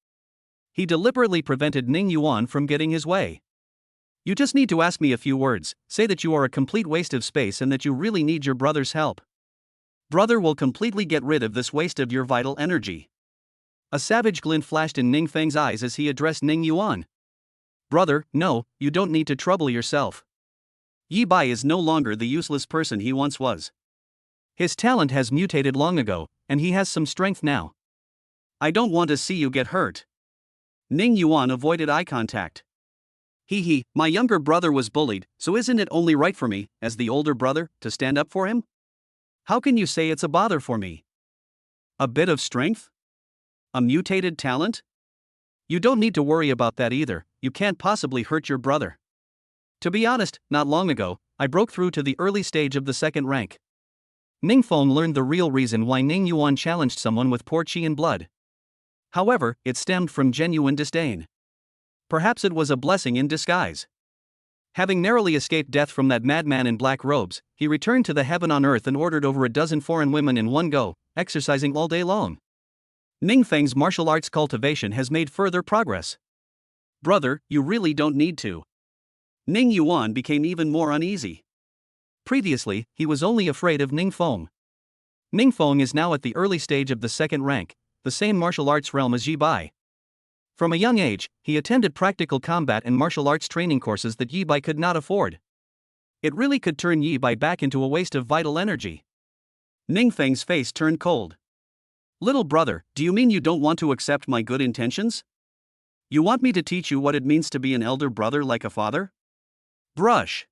Speaker 1: He deliberately prevented Ning Yuan from getting his way. You just need to ask me a few words, say that you are a complete waste of space and that you really need your brother's help. Brother will completely get rid of this waste of your vital energy. A savage glint flashed in Ning Feng's eyes as he addressed Ning Yuan. Brother, no, you don't need to trouble yourself. Yi Bai is no longer the useless person he once was. His talent has mutated long ago, and he has some strength now. I don't want to see you get hurt. Ning Yuan avoided eye contact. My younger brother was bullied, so isn't it only right for me, as the older brother, to stand up for him? How can you say it's a bother for me? A bit of strength? A mutated talent? You don't need to worry about that either, you can't possibly hurt your brother. To be honest, not long ago, I broke through to the early stage of the 2nd rank. Ning Feng learned the real reason why Ning Yuan challenged someone with poor qi and blood. However, it stemmed from genuine disdain. Perhaps it was a blessing in disguise. Having narrowly escaped death from that madman in black robes, he returned to the Heaven on Earth and ordered over a dozen foreign women in one go, exercising all day long. Ning Feng's martial arts cultivation has made further progress. Brother, you really don't need to. Ning Yuan became even more uneasy. Previously, he was only afraid of Ning Feng. Ning Feng is now at the early stage of the second rank, the same martial arts realm as Yi Bai. From a young age, he attended practical combat and martial arts training courses that Yi Bai could not afford. It really could turn Yi Bai back into a waste of vital energy. Ning Feng's face turned cold. Little brother, do you mean you don't want to accept my good intentions? You want me to teach you what it means to be an elder brother like a father? Brush.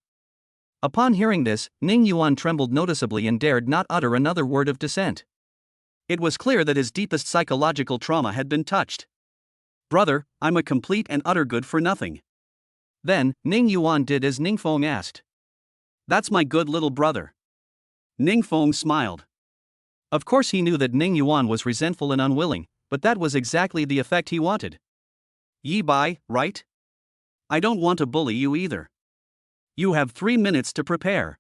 Speaker 1: Upon hearing this, Ning Yuan trembled noticeably and dared not utter another word of dissent. It was clear that his deepest psychological trauma had been touched. Brother, I'm a complete and utter good for nothing. Then, Ning Yuan did as Ning Feng asked. That's my good little brother. Ning Feng smiled. Of course he knew that Ning Yuan was resentful and unwilling, but that was exactly the effect he wanted. Yi Bai, right? I don't want to bully you either. You have 3 minutes to prepare.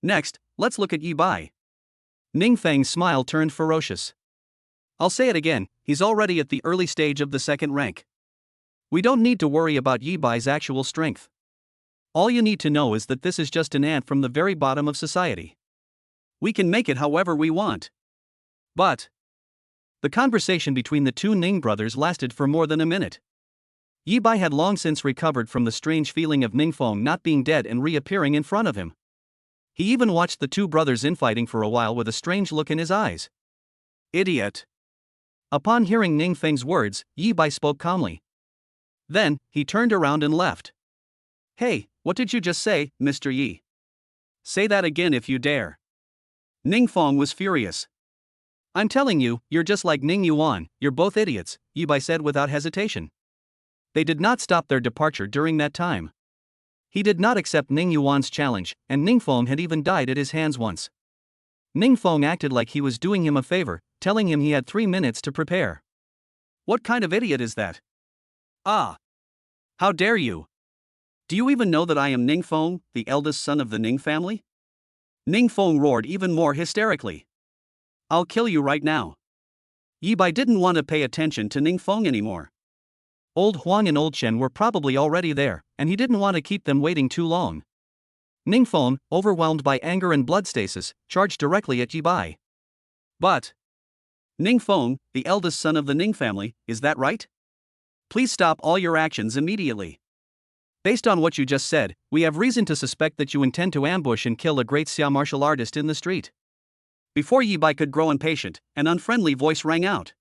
Speaker 1: Next, let's look at Yi Bai. Ning Feng's smile turned ferocious. I'll say it again, he's already at the early stage of the second rank. We don't need to worry about Yi Bai's actual strength. All you need to know is that this is just an ant from the very bottom of society. We can make it however we want. But the conversation between the two Ning brothers lasted for more than a minute. Yi Bai had long since recovered from the strange feeling of Ning Feng not being dead and reappearing in front of him. He even watched the two brothers infighting for a while with a strange look in his eyes. Idiot. Upon hearing Ning Feng's words, Yi Bai spoke calmly. Then, he turned around and left. Hey, what did you just say, Mr. Yi? Say that again if you dare. Ning Feng was furious. I'm telling you, you're just like Ning Yuan, you're both idiots, Yi Bai said without hesitation. They did not stop their departure during that time. He did not accept Ning Yuan's challenge, and Ning Feng had even died at his hands once. Ning Feng acted like he was doing him a favor, telling him he had 3 minutes to prepare. What kind of idiot is that? Ah! How dare you! Do you even know that I am Ning Feng, the eldest son of the Ning family? Ning Feng roared even more hysterically. I'll kill you right now. Yi Bai didn't want to pay attention to Ning Feng anymore. Old Huang and Old Chen were probably already there, and he didn't want to keep them waiting too long. Ning Feng, overwhelmed by anger and blood stasis, charged directly at Yi Bai. But Ning Feng, the eldest son of the Ning family, is that right? Please stop all your actions immediately. Based on what you just said, we have reason to suspect that you intend to ambush and kill a great Xia martial artist in the street. Before Yi Bai could grow impatient, an unfriendly voice rang out.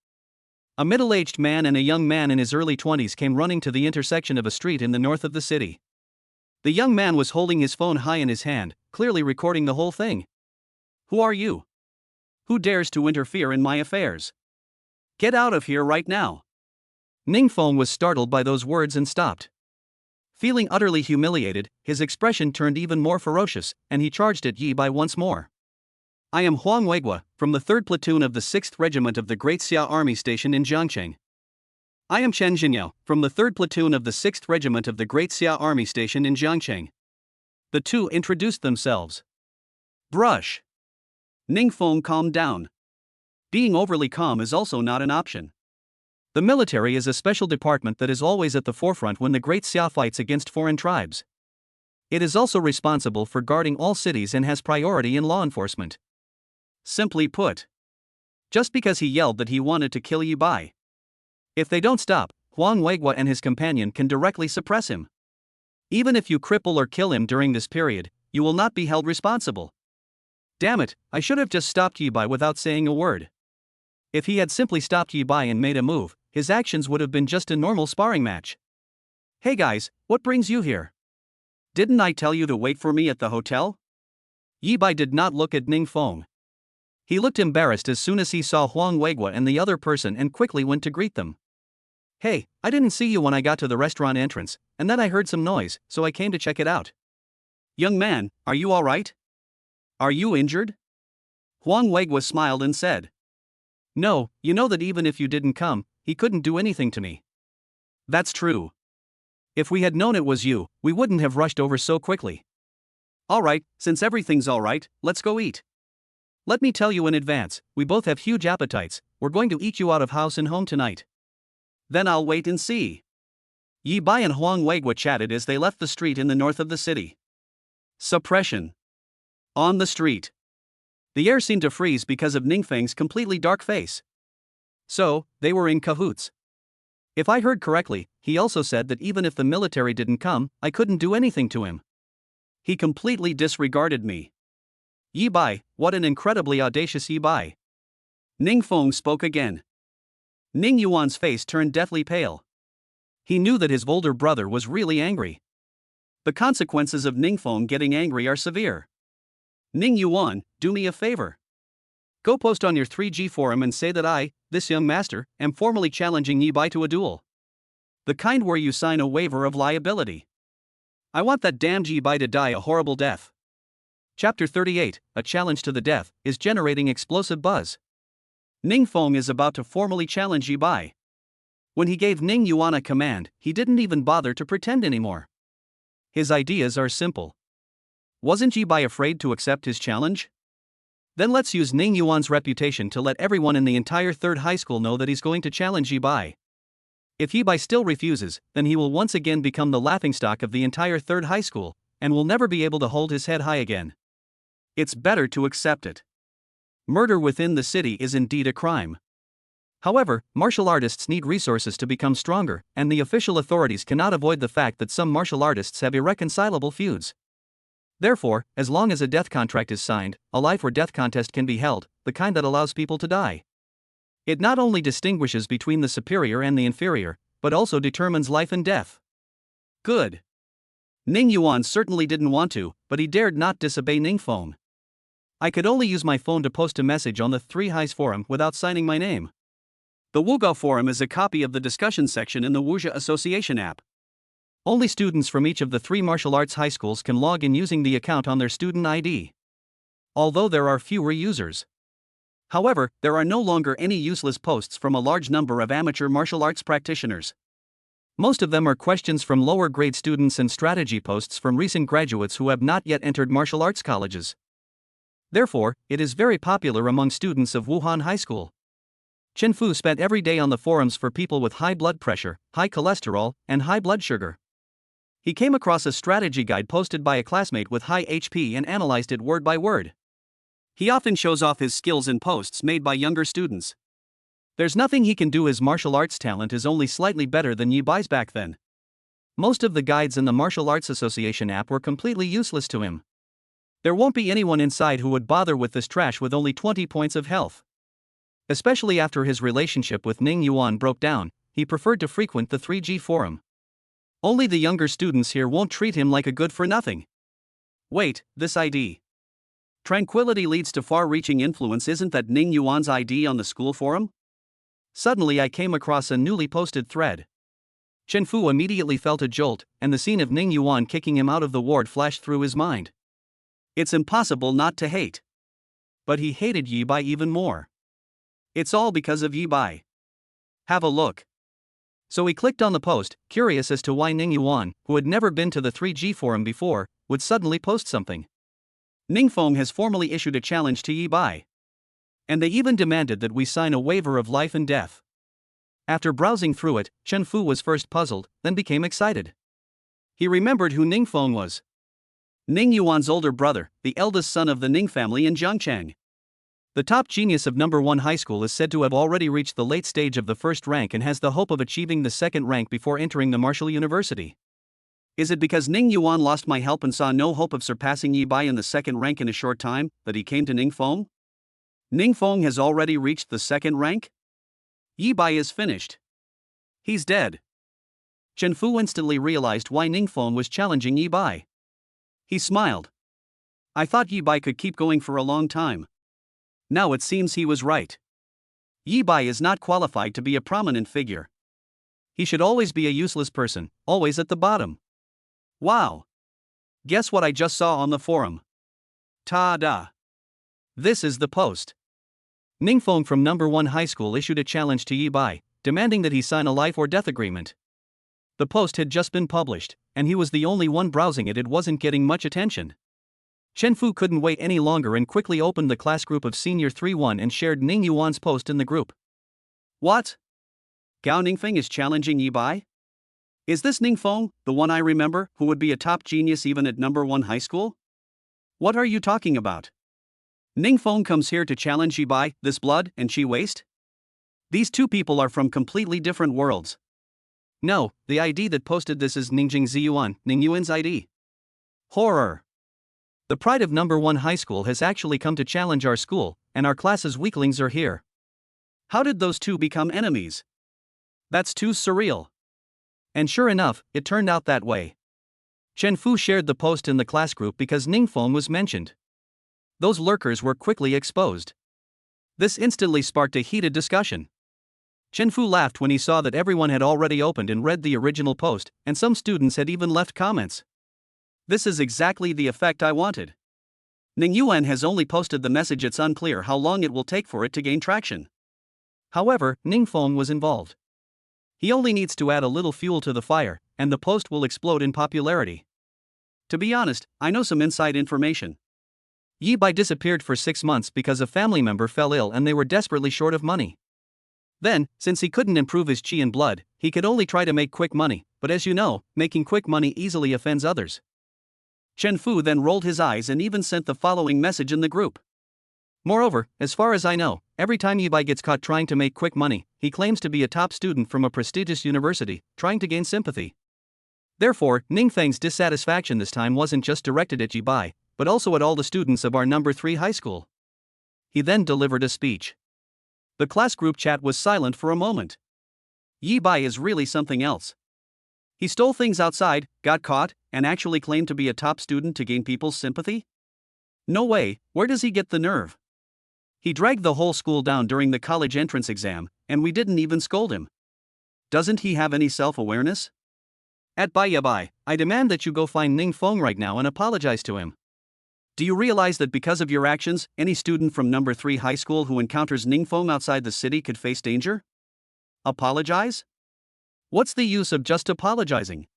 Speaker 1: A middle-aged man and a young man in his early 20s came running to the intersection of a street in the north of the city. The young man was holding his phone high in his hand, clearly recording the whole thing. Who are you? Who dares to interfere in my affairs? Get out of here right now. Ning Feng was startled by those words and stopped. Feeling utterly humiliated, his expression turned even more ferocious, and he charged at Yi Bai once more. I am Huang Weigua, from the 3rd Platoon of the 6th Regiment of the Great Xia Army stationed in Jiangcheng. I am Chen Jinyao, from the 3rd Platoon of the 6th Regiment of the Great Xia Army stationed in Jiangcheng. The two introduced themselves. Brush. Ning Feng calmed down. Being overly calm is also not an option. The military is a special department that is always at the forefront when the Great Xia fights against foreign tribes. It is also responsible for guarding all cities and has priority in law enforcement. Simply put, just because he yelled that he wanted to kill Yi Bai. If they don't stop, Huang Weigua and his companion can directly suppress him. Even if you cripple or kill him during this period, you will not be held responsible. Damn it, I should have just stopped Yi Bai without saying a word. If he had simply stopped Yi Bai and made a move, his actions would have been just a normal sparring match. Hey guys, what brings you here? Didn't I tell you to wait for me at the hotel? Yi Bai did not look at Ning Feng. He looked embarrassed as soon as he saw Huang Weigua and the other person and quickly went to greet them. Hey, I didn't see you when I got to the restaurant entrance, and then I heard some noise, so I came to check it out. Young man, are you alright? Are you injured? Huang Weigua smiled and said. No, you know that even if you didn't come, he couldn't do anything to me. That's true. If we had known it was you, we wouldn't have rushed over so quickly. Alright, since everything's alright, let's go eat. Let me tell you in advance, we both have huge appetites, we're going to eat you out of house and home tonight. Then I'll wait and see. Yi Bai and Huang Weigua chatted as they left the street in the north of the city. Suppression. On the street. The air seemed to freeze because of Ningfeng's completely dark face. So, they were in cahoots. If I heard correctly, he also said that even if the military didn't come, I couldn't do anything to him. He completely disregarded me. Yi Bai, what an incredibly audacious Yi Bai. Ningfeng spoke again. Ning Yuan's face turned deathly pale. He knew that his older brother was really angry. The consequences of Ningfeng getting angry are severe. Ning Yuan, do me a favor. Go post on your 3G forum and say that I, this young master, am formally challenging Yi Bai to a duel. The kind where you sign a waiver of liability. I want that damned Yi Bai to die a horrible death. Chapter 38, A Challenge to the Death, is generating explosive buzz. Ningfeng is about to formally challenge Yi Bai. When he gave Ning Yuan a command, he didn't even bother to pretend anymore. His ideas are simple. Wasn't Yi Bai afraid to accept his challenge? Then let's use Ning Yuan's reputation to let everyone in the entire third high school know that he's going to challenge Yi Bai. If Yi Bai still refuses, then he will once again become the laughingstock of the entire third high school, and will never be able to hold his head high again. It's better to accept it. Murder within the city is indeed a crime. However, martial artists need resources to become stronger, and the official authorities cannot avoid the fact that some martial artists have irreconcilable feuds. Therefore, as long as a death contract is signed, a life or death contest can be held, the kind that allows people to die. It not only distinguishes between the superior and the inferior, but also determines life and death. Good. Ning Yuan certainly didn't want to, but he dared not disobey Ningfeng. I could only use my phone to post a message on the 3 Highs forum without signing my name. The Wugao forum is a copy of the discussion section in the Wuxia Association app. Only students from each of the 3 martial arts high schools can log in using the account on their student ID. Although there are fewer users. However, there are no longer any useless posts from a large number of amateur martial arts practitioners. Most of them are questions from lower grade students and strategy posts from recent graduates who have not yet entered martial arts colleges. Therefore, it is very popular among students of Wuhan High School. Chen Fu spent every day on the forums for people with high blood pressure, high cholesterol, and high blood sugar. He came across a strategy guide posted by a classmate with high HP and analyzed it word by word. He often shows off his skills in posts made by younger students. There's nothing he can do. His martial arts talent is only slightly better than Yi Bai's back then. Most of the guides in the Martial Arts Association app were completely useless to him. There won't be anyone inside who would bother with this trash with only 20 points of health. Especially after his relationship with Ning Yuan broke down, he preferred to frequent the 3G forum. Only the younger students here won't treat him like a good-for-nothing. Wait, this ID. Tranquility leads to far-reaching influence. Isn't that Ning Yuan's ID on the school forum? Suddenly I came across a newly posted thread. Chen Fu immediately felt a jolt, and the scene of Ning Yuan kicking him out of the ward flashed through his mind. It's impossible not to hate. But he hated Yi Bai even more. It's all because of Yi Bai. Have a look. So he clicked on the post, curious as to why Ning Yuan, who had never been to the 3G forum before, would suddenly post something. Ningfeng has formally issued a challenge to Yi Bai. And they even demanded that we sign a waiver of life and death. After browsing through it, Chen Fu was first puzzled, then became excited. He remembered who Ningfeng was. Ning Yuan's older brother, the eldest son of the Ning family in Zhangchang. The top genius of number 1 high school is said to have already reached the late stage of the first rank and has the hope of achieving the second rank before entering the martial university. Is it because Ning Yuan lost my help and saw no hope of surpassing Yi Bai in the second rank in a short time, that he came to Ningfeng? Ningfeng has already reached the second rank? Yi Bai is finished. He's dead. Chen Fu instantly realized why Ningfeng was challenging Yi Bai. He smiled. I thought Yi Bai could keep going for a long time. Now it seems he was right. Yi Bai is not qualified to be a prominent figure. He should always be a useless person, always at the bottom. Wow! Guess what I just saw on the forum? Ta-da! This is the post. Ningfeng from number 1 high school issued a challenge to Yi Bai, demanding that he sign a life or death agreement. The post had just been published, and he was the only one browsing it. It wasn't getting much attention. Chen Fu couldn't wait any longer and quickly opened the class group of Senior 3-1 and shared Ning Yuan's post in the group. What? Gao Ningfeng is challenging Yi Bai? Is this Ning Feng, the one I remember, who would be a top genius even at number 1 high school? What are you talking about? Ning Feng comes here to challenge Yi Bai, this blood and chi waste? These two people are from completely different worlds. No, the ID that posted this is Ningjing Ziyuan, Ning Yuan's ID. Horror. The pride of number 1 high school has actually come to challenge our school, and our class's weaklings are here. How did those two become enemies? That's too surreal. And sure enough, it turned out that way. Chen Fu shared the post in the class group because Ning Feng was mentioned. Those lurkers were quickly exposed. This instantly sparked a heated discussion. Chen Fu laughed when he saw that everyone had already opened and read the original post, and some students had even left comments. This is exactly the effect I wanted. Ning Yuan has only posted the message. It's unclear how long it will take for it to gain traction. However, Ning Feng was involved. He only needs to add a little fuel to the fire, and the post will explode in popularity. To be honest, I know some inside information. Yi Bai disappeared for 6 months because a family member fell ill and they were desperately short of money. Then, since he couldn't improve his chi and blood, he could only try to make quick money, but as you know, making quick money easily offends others. Chen Fu then rolled his eyes and even sent the following message in the group. Moreover, as far as I know, every time Yi Bai gets caught trying to make quick money, he claims to be a top student from a prestigious university, trying to gain sympathy. Therefore, Ning Feng's dissatisfaction this time wasn't just directed at Yi Bai, but also at all the students of our number 3 high school. He then delivered a speech. The class group chat was silent for a moment. Yi Bai is really something else. He stole things outside, got caught, and actually claimed to be a top student to gain people's sympathy? No way, where does he get the nerve? He dragged the whole school down during the college entrance exam, and we didn't even scold him. Doesn't he have any self-awareness? At Bai Ya Bai, I demand that you go find Ning Feng right now and apologize to him. Do you realize that because of your actions, any student from number 3 high school who encounters Ning Feng outside the city could face danger? Apologize? What's the use of just apologizing?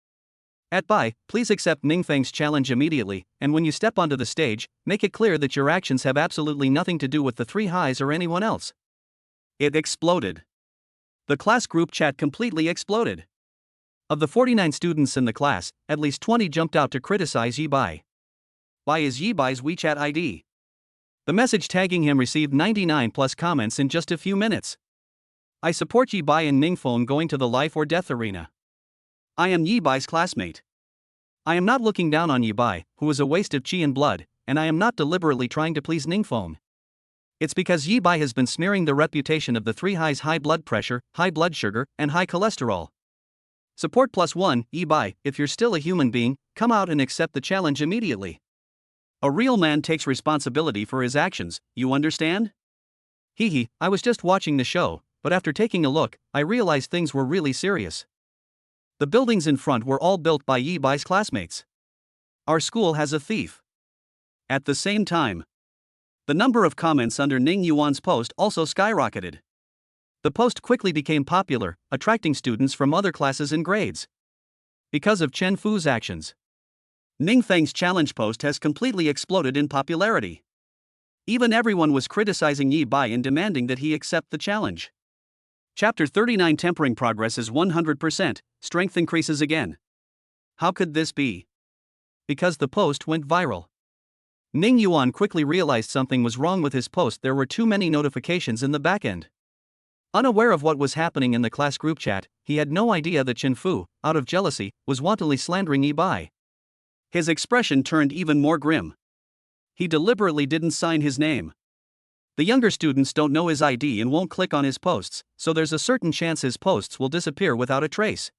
Speaker 1: At Bai, please accept Ning Feng's challenge immediately, and when you step onto the stage, make it clear that your actions have absolutely nothing to do with the 3 highs or anyone else. It exploded. The class group chat completely exploded. Of the 49 students in the class, at least 20 jumped out to criticize Yi Bai. Bai is Yi Bai's WeChat ID. The message tagging him received 99 plus comments in just a few minutes. I support Yi Bai and Ning Feng going to the life or death arena. I am Yi Bai's classmate. I am not looking down on Yi Bai, who is a waste of chi and blood, and I am not deliberately trying to please Ning Feng. It's because Yi Bai has been smearing the reputation of the 3 highs: high blood pressure, high blood sugar, and high cholesterol. Support +1, Yi Bai, if you're still a human being, come out and accept the challenge immediately. A real man takes responsibility for his actions, you understand? Hee, I was just watching the show, but after taking a look, I realized things were really serious. The buildings in front were all built by Yi Bai's classmates. Our school has a thief. At the same time, the number of comments under Ning Yuan's post also skyrocketed. The post quickly became popular, attracting students from other classes and grades. Because of Chen Fu's actions, Ning Feng's challenge post has completely exploded in popularity. Even everyone was criticizing Yi Bai and demanding that he accept the challenge. Chapter 39. Tempering progress is 100%, strength increases again. How could this be? Because the post went viral. Ning Yuan quickly realized something was wrong with his post. There were too many notifications in the backend. Unaware of what was happening in the class group chat, he had no idea that Chen Fu, out of jealousy, was wantonly slandering Yi Bai. His expression turned even more grim. He deliberately didn't sign his name. The younger students don't know his ID and won't click on his posts, so there's a certain chance his posts will disappear without a trace.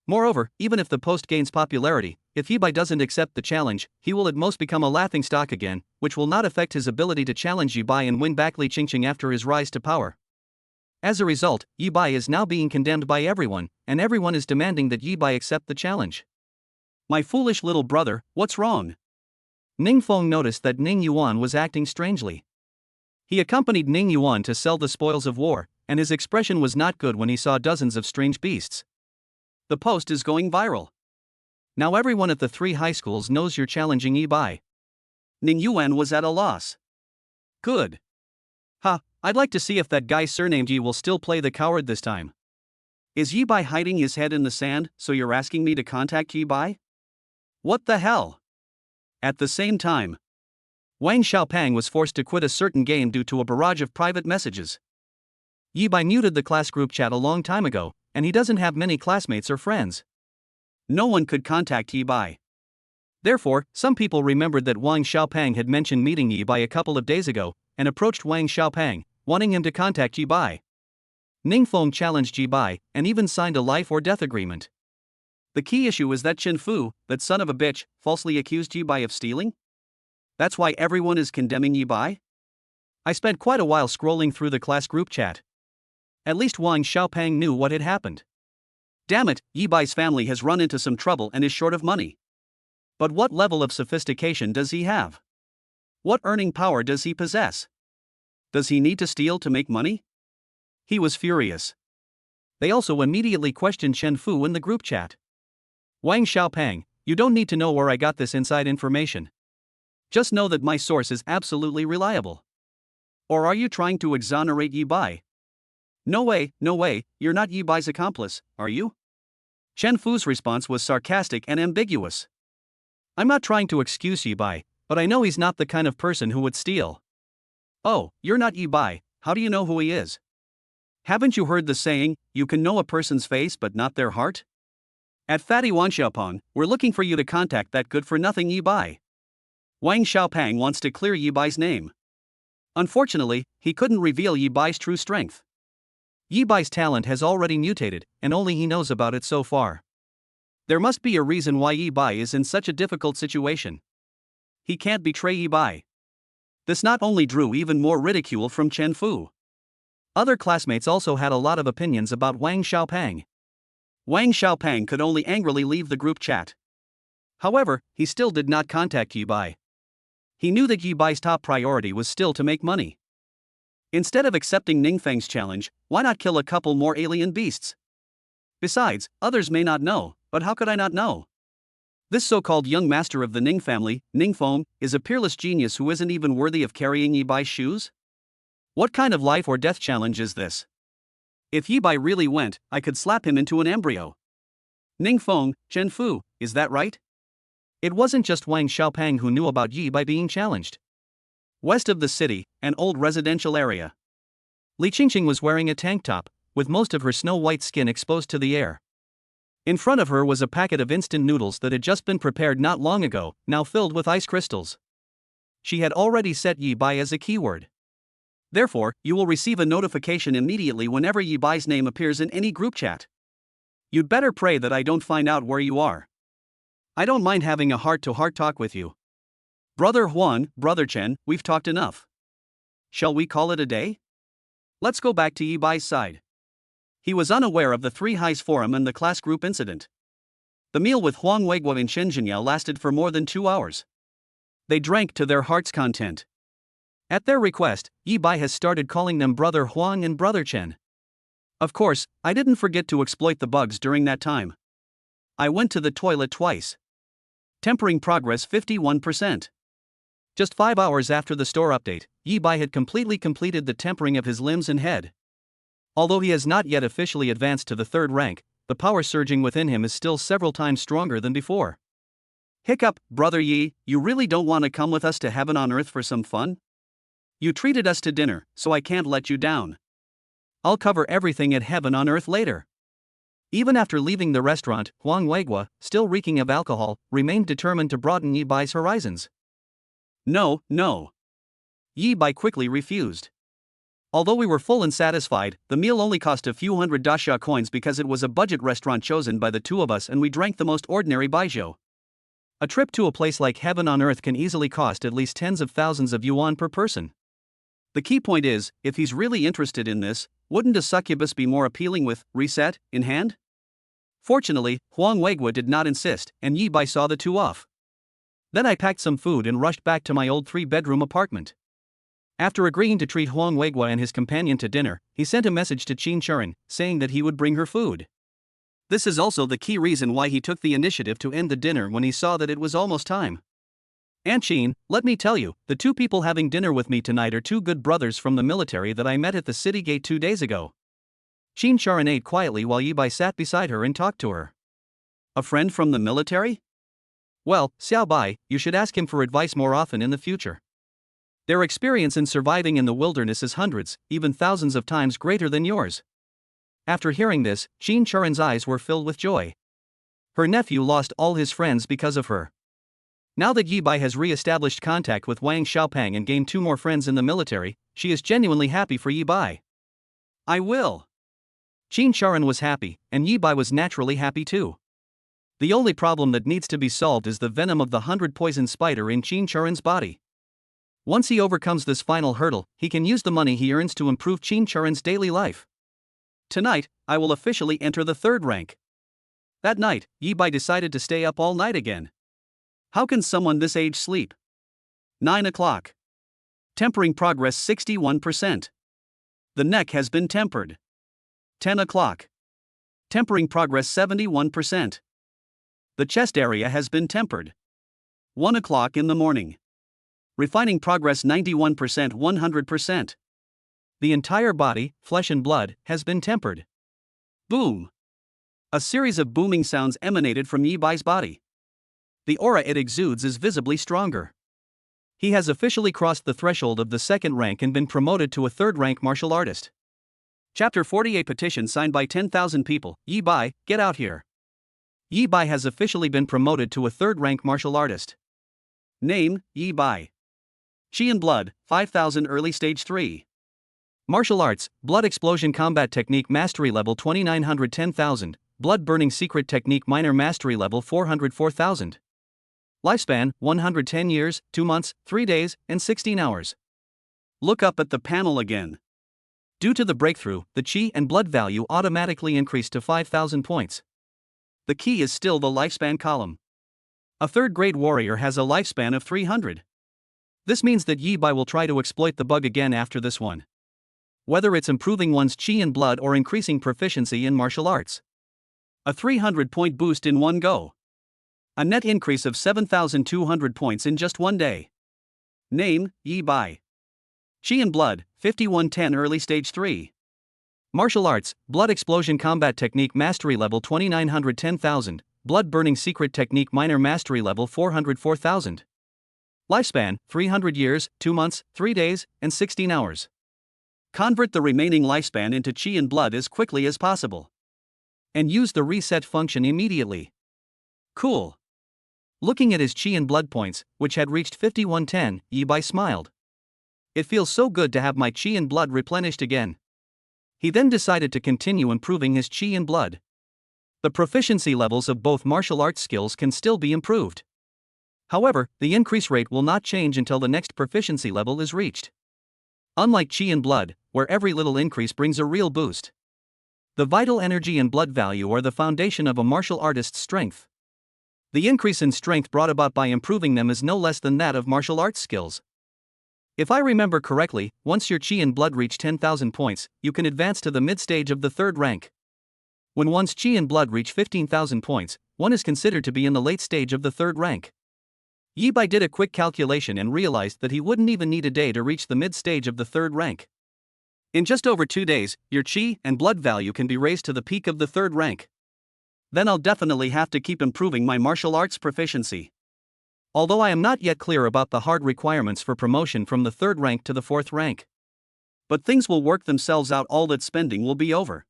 Speaker 1: Moreover, even if the post gains popularity, if Yi Bai doesn't accept the challenge, he will at most become a laughingstock again, which will not affect his ability to challenge Yi Bai and win back Li Qingqing after his rise to power. As a result, Yi Bai is now being condemned by everyone, and everyone is demanding that Yi Bai accept the challenge. My foolish little brother, what's wrong? Ning Feng noticed that Ning Yuan was acting strangely. He accompanied Ning Yuan to sell the spoils of war, and his expression was not good when he saw dozens of strange beasts. The post is going viral. Now everyone at the 3 high schools knows you're challenging Yi Bai. Ning Yuan was at a loss. Good. I'd like to see if that guy surnamed Yi will still play the coward this time. Is Yi Bai hiding his head in the sand, so you're asking me to contact Yi Bai? What the hell? At the same time, Wang Xiaopang was forced to quit a certain game due to a barrage of private messages. Yi Bai muted the class group chat a long time ago, and he doesn't have many classmates or friends. No one could contact Yi Bai. Therefore, some people remembered that Wang Xiaopang had mentioned meeting Yi Bai a couple of days ago, and approached Wang Xiaopang, wanting him to contact Yi Bai. Ningfeng challenged Yi Bai, and even signed a life or death agreement. The key issue is that Qin Fu, that son of a bitch, falsely accused Yi Bai of stealing? That's why everyone is condemning Yi Bai? I spent quite a while scrolling through the class group chat. At least Wang Xiaopang knew what had happened. Damn it, Yi Bai's family has run into some trouble and is short of money. But what level of sophistication does he have? What earning power does he possess? Does he need to steal to make money? He was furious. They also immediately questioned Chen Fu in the group chat. Wang Xiaopang, you don't need to know where I got this inside information. Just know that my source is absolutely reliable. Or are you trying to exonerate Yi Bai? No way, you're not Yi Bai's accomplice, are you? Chen Fu's response was sarcastic and ambiguous. I'm not trying to excuse Yi Bai, but I know he's not the kind of person who would steal. Oh, you're not Yi Bai, how do you know who he is? Haven't you heard the saying, you can know a person's face but not their heart? At Fatty Wang Xiaopang, we're looking for you to contact that good-for-nothing Yi Bai. Wang Xiaopang wants to clear Yi Bai's name. Unfortunately, he couldn't reveal Yi Bai's true strength. Yi Bai's talent has already mutated, and only he knows about it so far. There must be a reason why Yi Bai is in such a difficult situation. He can't betray Yi Bai. This not only drew even more ridicule from Chen Fu. Other classmates also had a lot of opinions about Wang Xiaopang. Wang Xiaopang could only angrily leave the group chat. However, he still did not contact Yi Bai. He knew that Yi Bai's top priority was still to make money. Instead of accepting Ningfeng's challenge, why not kill a couple more alien beasts? Besides, others may not know, but how could I not know? This so-called young master of the Ning family, Ningfeng, is a peerless genius who isn't even worthy of carrying Yi Bai's shoes? What kind of life or death challenge is this? If Yi Bai really went, I could slap him into an embryo. Ningfeng, Chen Fu, is that right? It wasn't just Wang Xiaopang who knew about Yi Bai being challenged. West of the city, an old residential area. Li Qingqing was wearing a tank top, with most of her snow-white skin exposed to the air. In front of her was a packet of instant noodles that had just been prepared not long ago, now filled with ice crystals. She had already set Yi Bai as a keyword. Therefore, you will receive a notification immediately whenever Yi Bai's name appears in any group chat. You'd better pray that I don't find out where you are. I don't mind having a heart-to-heart talk with you. Brother Huan, Brother Chen, we've talked enough. Shall we call it a day? Let's go back to Yi Bai's side. He was unaware of the Three Highs Forum and the class group incident. The meal with Huang Weiguo and Shen Jinyao lasted for more than 2 hours. They drank to their heart's content. At their request, Yi Bai has started calling them Brother Huang and Brother Chen. Of course, I didn't forget to exploit the bugs during that time. I went to the toilet twice. Tempering progress 51%. Just 5 hours after the store update, Yi Bai had completely completed the tempering of his limbs and head. Although he has not yet officially advanced to the 3rd rank, the power surging within him is still several times stronger than before. Hiccup, Brother Yi, you really don't want to come with us to heaven on earth for some fun? You treated us to dinner, so I can't let you down. I'll cover everything at heaven on earth later. Even after leaving the restaurant, Huang Weiguo, still reeking of alcohol, remained determined to broaden Yi Bai's horizons. No. Yi Bai quickly refused. Although we were full and satisfied, the meal only cost a few hundred dasha coins because it was a budget restaurant chosen by the two of us and we drank the most ordinary baijiu. A trip to a place like heaven on earth can easily cost at least tens of thousands of yuan per person. The key point is, if he's really interested in this, wouldn't a succubus be more appealing with reset in hand? Fortunately, Huang Weiguo did not insist, and Yi Bai saw the two off. Then I packed some food and rushed back to my old 3-bedroom apartment. After agreeing to treat Huang Weiguo and his companion to dinner, he sent a message to Qin Churen, saying that he would bring her food. This is also the key reason why he took the initiative to end the dinner when he saw that it was almost time. Aunt Qin, let me tell you, the two people having dinner with me tonight are two good brothers from the military that I met at the city gate 2 days ago. Qin Charan ate quietly while Yi Bai sat beside her and talked to her. A friend from the military? Well, Xiao Bai, you should ask him for advice more often in the future. Their experience in surviving in the wilderness is hundreds, even thousands of times greater than yours. After hearing this, Qin Charan's eyes were filled with joy. Her nephew lost all his friends because of her. Now that Yi Bai has re-established contact with Wang Xiaopang and gained 2 more friends in the military, she is genuinely happy for Yi Bai. I will. Qin Charan was happy, and Yi Bai was naturally happy too. The only problem that needs to be solved is the venom of the 100-poison spider in Qin Charan's body. Once he overcomes this final hurdle, he can use the money he earns to improve Qin Charan's daily life. Tonight, I will officially enter the 3rd rank. That night, Yi Bai decided to stay up all night again. How can someone this age sleep? 9 o'clock. Tempering progress 61%. The neck has been tempered. 10 o'clock. Tempering progress 71%. The chest area has been tempered. 1 o'clock in the morning. Refining progress 91%, 100%. The entire body, flesh and blood, has been tempered. Boom! A series of booming sounds emanated from Yi Bai's body. The aura it exudes is visibly stronger. He has officially crossed the threshold of the 2nd rank and been promoted to a 3rd rank martial artist. Chapter 48 petition signed by 10,000 people. Yi Bai, get out here. Yi Bai has officially been promoted to a 3rd rank martial artist. Name, Yi Bai. Qi and Blood, 5000 early stage 3. Martial Arts, Blood Explosion Combat Technique Mastery Level 2900 10,000, Blood Burning Secret Technique Minor Mastery Level 404,000. Lifespan, 110 years, 2 months, 3 days, and 16 hours. Look up at the panel again. Due to the breakthrough, the Qi and Blood value automatically increased to 5,000 points. The key is still the lifespan column. A 3rd grade warrior has a lifespan of 300. This means that Yi Bai will try to exploit the bug again after this one. Whether it's improving one's Qi and Blood or increasing proficiency in martial arts. A 300-point boost in one go. A net increase of 7,200 points in just one day. Name, Yi Bai. Qi and Blood, 5110 early stage 3. Martial Arts, Blood Explosion Combat Technique Mastery Level 2900 10,000, Blood Burning Secret Technique Minor Mastery Level 404,000. Lifespan, 300 years, 2 months, 3 days, and 16 hours. Convert the remaining lifespan into Qi and Blood as quickly as possible. And use the reset function immediately. Cool. Looking at his Qi and Blood points, which had reached 5110, Yi Bai smiled. It feels so good to have my Qi and Blood replenished again. He then decided to continue improving his Qi and Blood. The proficiency levels of both martial arts skills can still be improved. However, the increase rate will not change until the next proficiency level is reached. Unlike Qi and Blood, where every little increase brings a real boost. The vital energy and blood value are the foundation of a martial artist's strength. The increase in strength brought about by improving them is no less than that of martial arts skills. If I remember correctly, once your Qi and Blood reach 10,000 points, you can advance to the mid-stage of the 3rd rank. When one's Qi and Blood reach 15,000 points, one is considered to be in the late stage of the 3rd rank. Yi Bai did a quick calculation and realized that he wouldn't even need a day to reach the mid-stage of the 3rd rank. In just over 2 days, your Qi and Blood value can be raised to the peak of the 3rd rank. Then I'll definitely have to keep improving my martial arts proficiency. Although I am not yet clear about the hard requirements for promotion from the 3rd rank to the 4th rank. But things will work themselves out, all that spending will be over.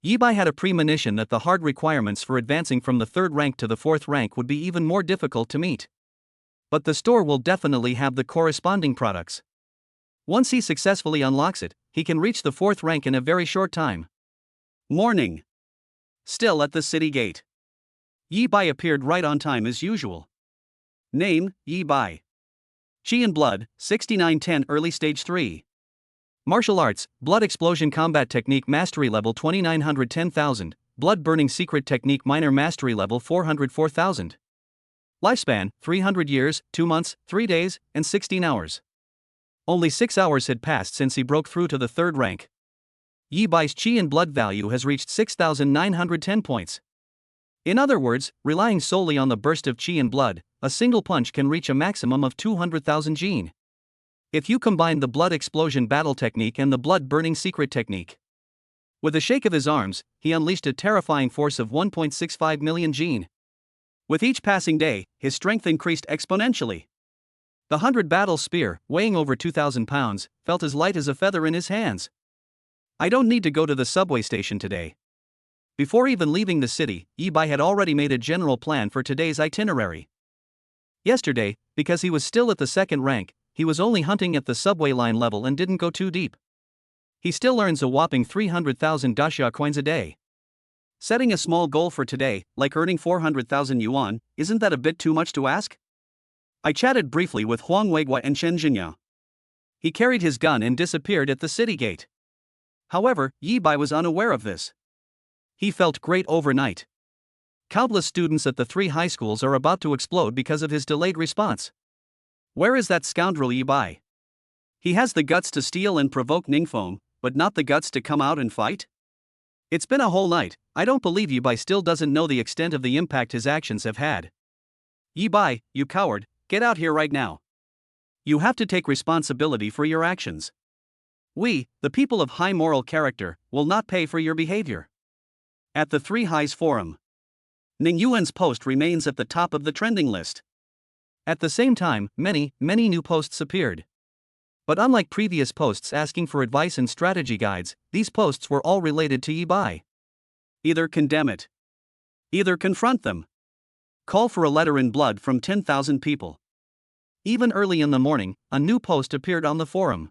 Speaker 1: Yi Bai had a premonition that the hard requirements for advancing from the 3rd rank to the 4th rank would be even more difficult to meet. But the store will definitely have the corresponding products. Once he successfully unlocks it, he can reach the 4th rank in a very short time. Morning. Still at the city gate. Yi Bai appeared right on time as usual. Name, Yi Bai. Qi and Blood, 6910 early stage 3. Martial Arts, Blood Explosion Combat Technique Mastery Level 2900 10,000, Blood Burning Secret Technique Minor Mastery Level 404,000. Lifespan, 300 years, 2 months, 3 days, and 16 hours. Only 6 hours had passed since he broke through to the 3rd rank. Yi Bai's Qi and Blood value has reached 6,910 points. In other words, relying solely on the burst of Qi and Blood, a single punch can reach a maximum of 200,000 Jin. If you combine the Blood Explosion Battle Technique and the Blood Burning Secret Technique, With a shake of his arms, he unleashed a terrifying force of 1.65 million gene. With each passing day, his strength increased exponentially. The 100-battle spear, weighing over 2,000 pounds, felt as light as a feather in his hands. I don't need to go to the subway station today. Before even leaving the city, Yi-Bai had already made a general plan for today's itinerary. Yesterday, because he was still at the second rank, he was only hunting at the subway line level and didn't go too deep. He still earns a whopping 300,000 daxia coins a day. Setting a small goal for today, like earning 400,000 yuan, isn't that a bit too much to ask? I chatted briefly with Huang Weiguo and Shen Jinya. He carried his gun and disappeared at the city gate. However, Yi-Bai was unaware of this. He felt great overnight. Countless students at the 3 high schools are about to explode because of his delayed response. Where is that scoundrel Yi-Bai? He has the guts to steal and provoke Ningfeng, but not the guts to come out and fight? It's been a whole night. I don't believe Yi-Bai still doesn't know the extent of the impact his actions have had. Yi-Bai, you coward, get out here right now. You have to take responsibility for your actions. We, the people of high moral character, will not pay for your behavior. At the 3 Highs forum, Ning Yuan's post remains at the top of the trending list. At the same time, many new posts appeared. But unlike previous posts asking for advice and strategy guides, these posts were all related to Yi-Bai. Either condemn it. Either confront them. Call for a letter in blood from 10,000 people. Even early in the morning, a new post appeared on the forum.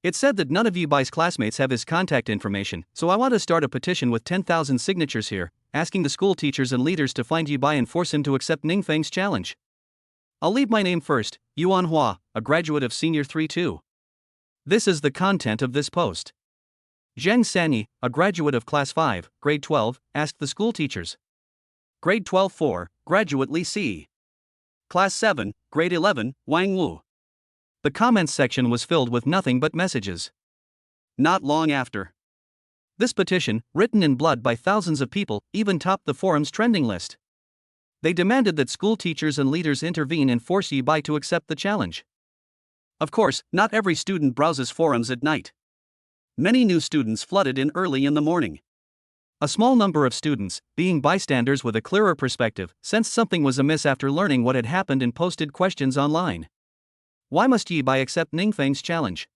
Speaker 1: It said that none of Yi-Bai's classmates have his contact information, so I want to start a petition with 10,000 signatures here, asking the school teachers and leaders to find Yi-Bai and force him to accept Ningfeng's challenge. I'll leave my name first, Yuan Hua, a graduate of Senior 3-2. This is the content of this post. Zheng Sanyi, a graduate of Class 5, Grade 12, asked the school teachers. Grade 12-4, Graduate Li Si. Class 7, Grade 11, Wang Wu. The comments section was filled with nothing but messages. Not long after, this petition, written in blood by thousands of people, even topped the forum's trending list. They demanded that school teachers and leaders intervene and force Yi-Bai to accept the challenge. Of course, not every student browses forums at night. Many new students flooded in early in the morning. A small number of students, being bystanders with a clearer perspective, sensed something was amiss after learning what had happened and posted questions online. Why must Yi-Bai accept Ningfeng's challenge?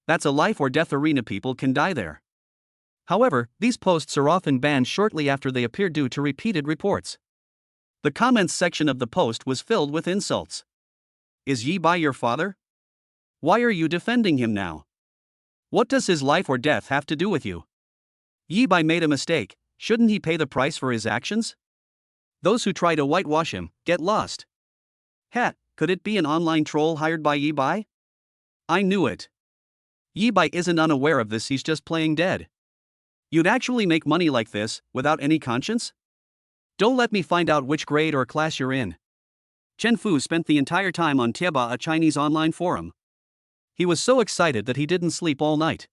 Speaker 1: That's a life or death arena, people can die there. However, these posts are often banned shortly after they appear due to repeated reports. The comments section of the post was filled with insults. Is Yi-Bai your father? Why are you defending him now? What does his life or death have to do with you? Yi-Bai made a mistake, shouldn't he pay the price for his actions? Those who try to whitewash him, get lost. Could it be an online troll hired by Yi-Bai? I knew it. Yi-Bai isn't unaware of this, he's just playing dead. You'd actually make money like this, without any conscience? Don't let me find out which grade or class you're in. Chen Fu spent the entire time on Tieba, a Chinese online forum. He was so excited that he didn't sleep all night.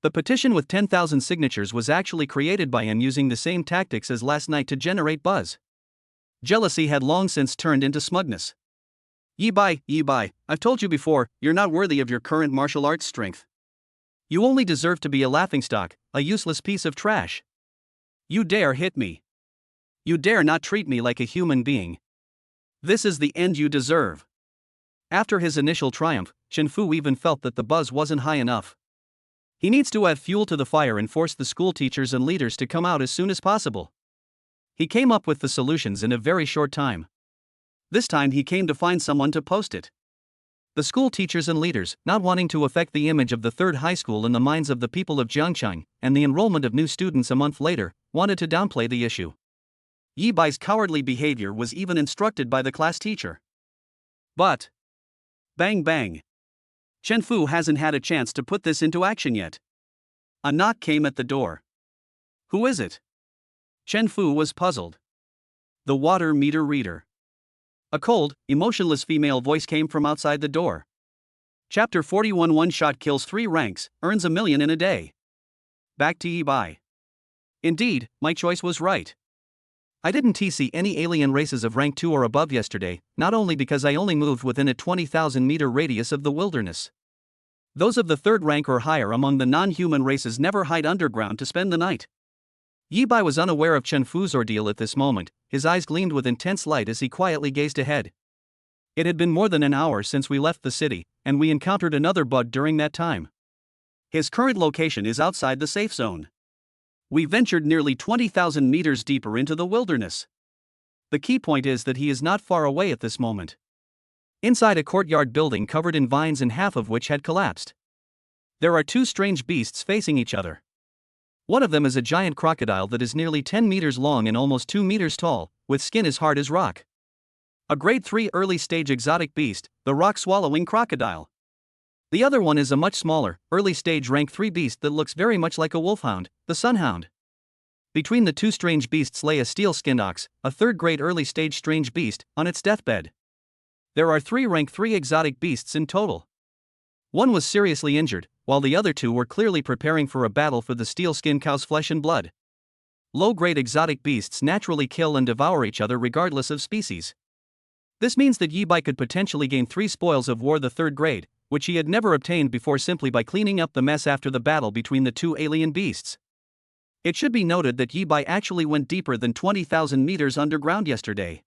Speaker 1: The petition with 10,000 signatures was actually created by him using the same tactics as last night to generate buzz. Jealousy had long since turned into smugness. Yi-Bai, I've told you before, you're not worthy of your current martial arts strength. You only deserve to be a laughingstock, a useless piece of trash. You dare hit me. You dare not treat me like a human being. This is the end you deserve. After his initial triumph, Chen Fu even felt that the buzz wasn't high enough. He needs to add fuel to the fire and force the school teachers and leaders to come out as soon as possible. He came up with the solutions in a very short time. This time he came to find someone to post it. The school teachers and leaders, not wanting to affect the image of the 3rd high school in the minds of the people of Jiangchang, and the enrollment of new students a month later, wanted to downplay the issue. Yi-Bai's cowardly behavior was even instructed by the class teacher. But, bang bang. Chen Fu hasn't had a chance to put this into action yet. A knock came at the door. Who is it? Chen Fu was puzzled. The water meter reader. A cold, emotionless female voice came from outside the door. Chapter 41. One shot kills 3 ranks, earns $1 million in a day. Back to Yi-Bai. Indeed, my choice was right. I didn't see any alien races of rank 2 or above yesterday, not only because I only moved within a 20,000 meter radius of the wilderness. Those of the third rank or higher among the non-human races never hide underground to spend the night. Yi Bai was unaware of Chen Fu's ordeal at this moment. His eyes gleamed with intense light as he quietly gazed ahead. It had been more than an hour since we left the city, and we encountered another bug during that time. His current location is outside the safe zone. We ventured nearly 20,000 meters deeper into the wilderness. The key point is that he is not far away at this moment. Inside a courtyard building covered in vines and half of which had collapsed. There are two strange beasts facing each other. One of them is a giant crocodile that is nearly 10 meters long and almost 2 meters tall, with skin as hard as rock. A grade 3 early-stage exotic beast, the rock-swallowing crocodile. The other one is a much smaller, early-stage rank 3 beast that looks very much like a wolfhound, the sunhound. Between the two strange beasts lay a steel-skinned ox, a third-grade early-stage strange beast, on its deathbed. There are 3 rank 3 exotic beasts in total. One was seriously injured, while the other two were clearly preparing for a battle for the steel-skinned cow's flesh and blood. Low-grade exotic beasts naturally kill and devour each other regardless of species. This means that Yi Bai could potentially gain 3 spoils of war the third grade, which he had never obtained before simply by cleaning up the mess after the battle between the two alien beasts. It should be noted that Yi Bai actually went deeper than 20,000 meters underground yesterday.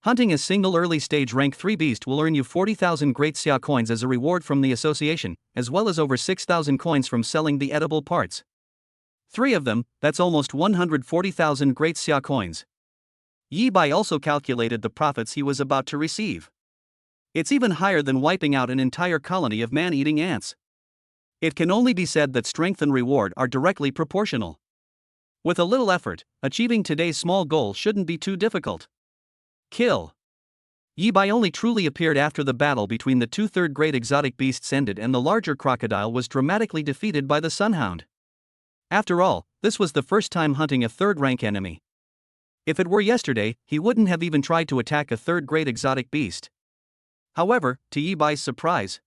Speaker 1: Hunting a single early-stage rank 3 beast will earn you 40,000 Great Xia coins as a reward from the association, as well as over 6,000 coins from selling the edible parts. 3 of them, that's almost 140,000 Great Xia coins. Yi Bai also calculated the profits he was about to receive. It's even higher than wiping out an entire colony of man-eating ants. It can only be said that strength and reward are directly proportional. With a little effort, achieving today's small goal shouldn't be too difficult. Kill. Yi Bai only truly appeared after the battle between the two third-grade exotic beasts ended and the larger crocodile was dramatically defeated by the sunhound. After all, this was the first time hunting a third-rank enemy. If it were yesterday, he wouldn't have even tried to attack a third-grade exotic beast. However, to Yi Bai's surprise,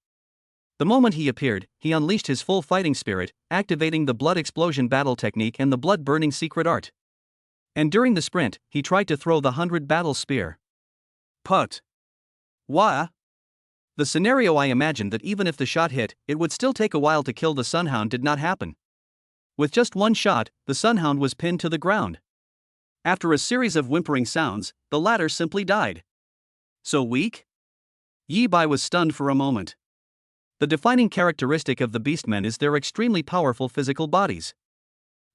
Speaker 1: the moment he appeared, he unleashed his full fighting spirit, activating the blood explosion battle technique and the blood-burning secret art. And during the sprint, he tried to throw the 100 battle spear. Wah! The scenario I imagined that even if the shot hit, it would still take a while to kill the sunhound did not happen. With just one shot, the sunhound was pinned to the ground. After a series of whimpering sounds, the latter simply died. So weak? Yi Bai was stunned for a moment. The defining characteristic of the beastmen is their extremely powerful physical bodies.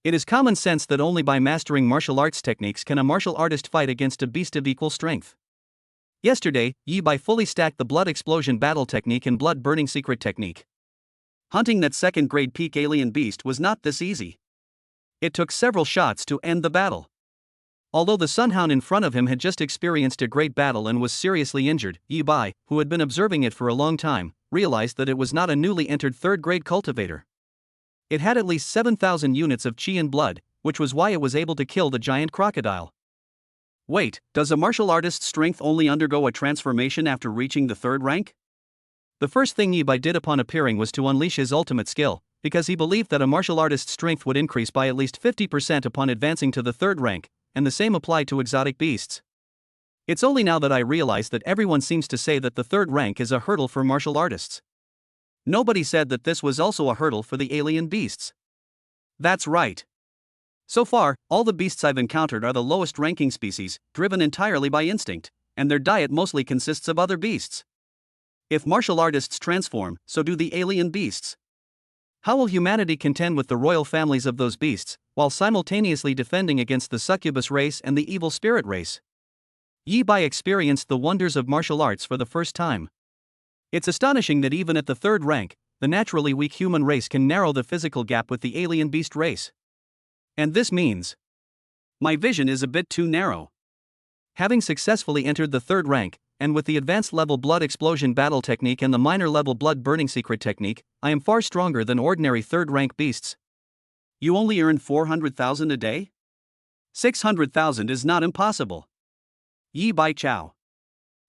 Speaker 1: It is common sense that only by mastering martial arts techniques can a martial artist fight against a beast of equal strength. Yesterday, Yi Bai fully stacked the blood explosion battle technique and blood burning secret technique. Hunting that second-grade peak alien beast was not this easy. It took several shots to end the battle. Although the sunhound in front of him had just experienced a great battle and was seriously injured, Yi Bai, who had been observing it for a long time, realized that it was not a newly entered third-grade cultivator. It had at least 7,000 units of chi and blood, which was why it was able to kill the giant crocodile. Wait, does a martial artist's strength only undergo a transformation after reaching the third rank? The first thing Yi Bai did upon appearing was to unleash his ultimate skill, because he believed that a martial artist's strength would increase by at least 50% upon advancing to the third rank, and the same applied to exotic beasts. It's only now that I realize that everyone seems to say that the third rank is a hurdle for martial artists. Nobody said that this was also a hurdle for the alien beasts. That's right. So far, all the beasts I've encountered are the lowest ranking species, driven entirely by instinct, and their diet mostly consists of other beasts. If martial artists transform, so do the alien beasts. How will humanity contend with the royal families of those beasts, while simultaneously defending against the succubus race and the evil spirit race? Yi Bai experienced the wonders of martial arts for the first time. It's astonishing that even at the third rank, the naturally weak human race can narrow the physical gap with the alien beast race. And this means my vision is a bit too narrow. Having successfully entered the third rank, and with the advanced level blood explosion battle technique and the minor level blood burning secret technique, I am far stronger than ordinary third rank beasts. You only earn 400,000 a day? 600,000 is not impossible. Yi Bai Chow.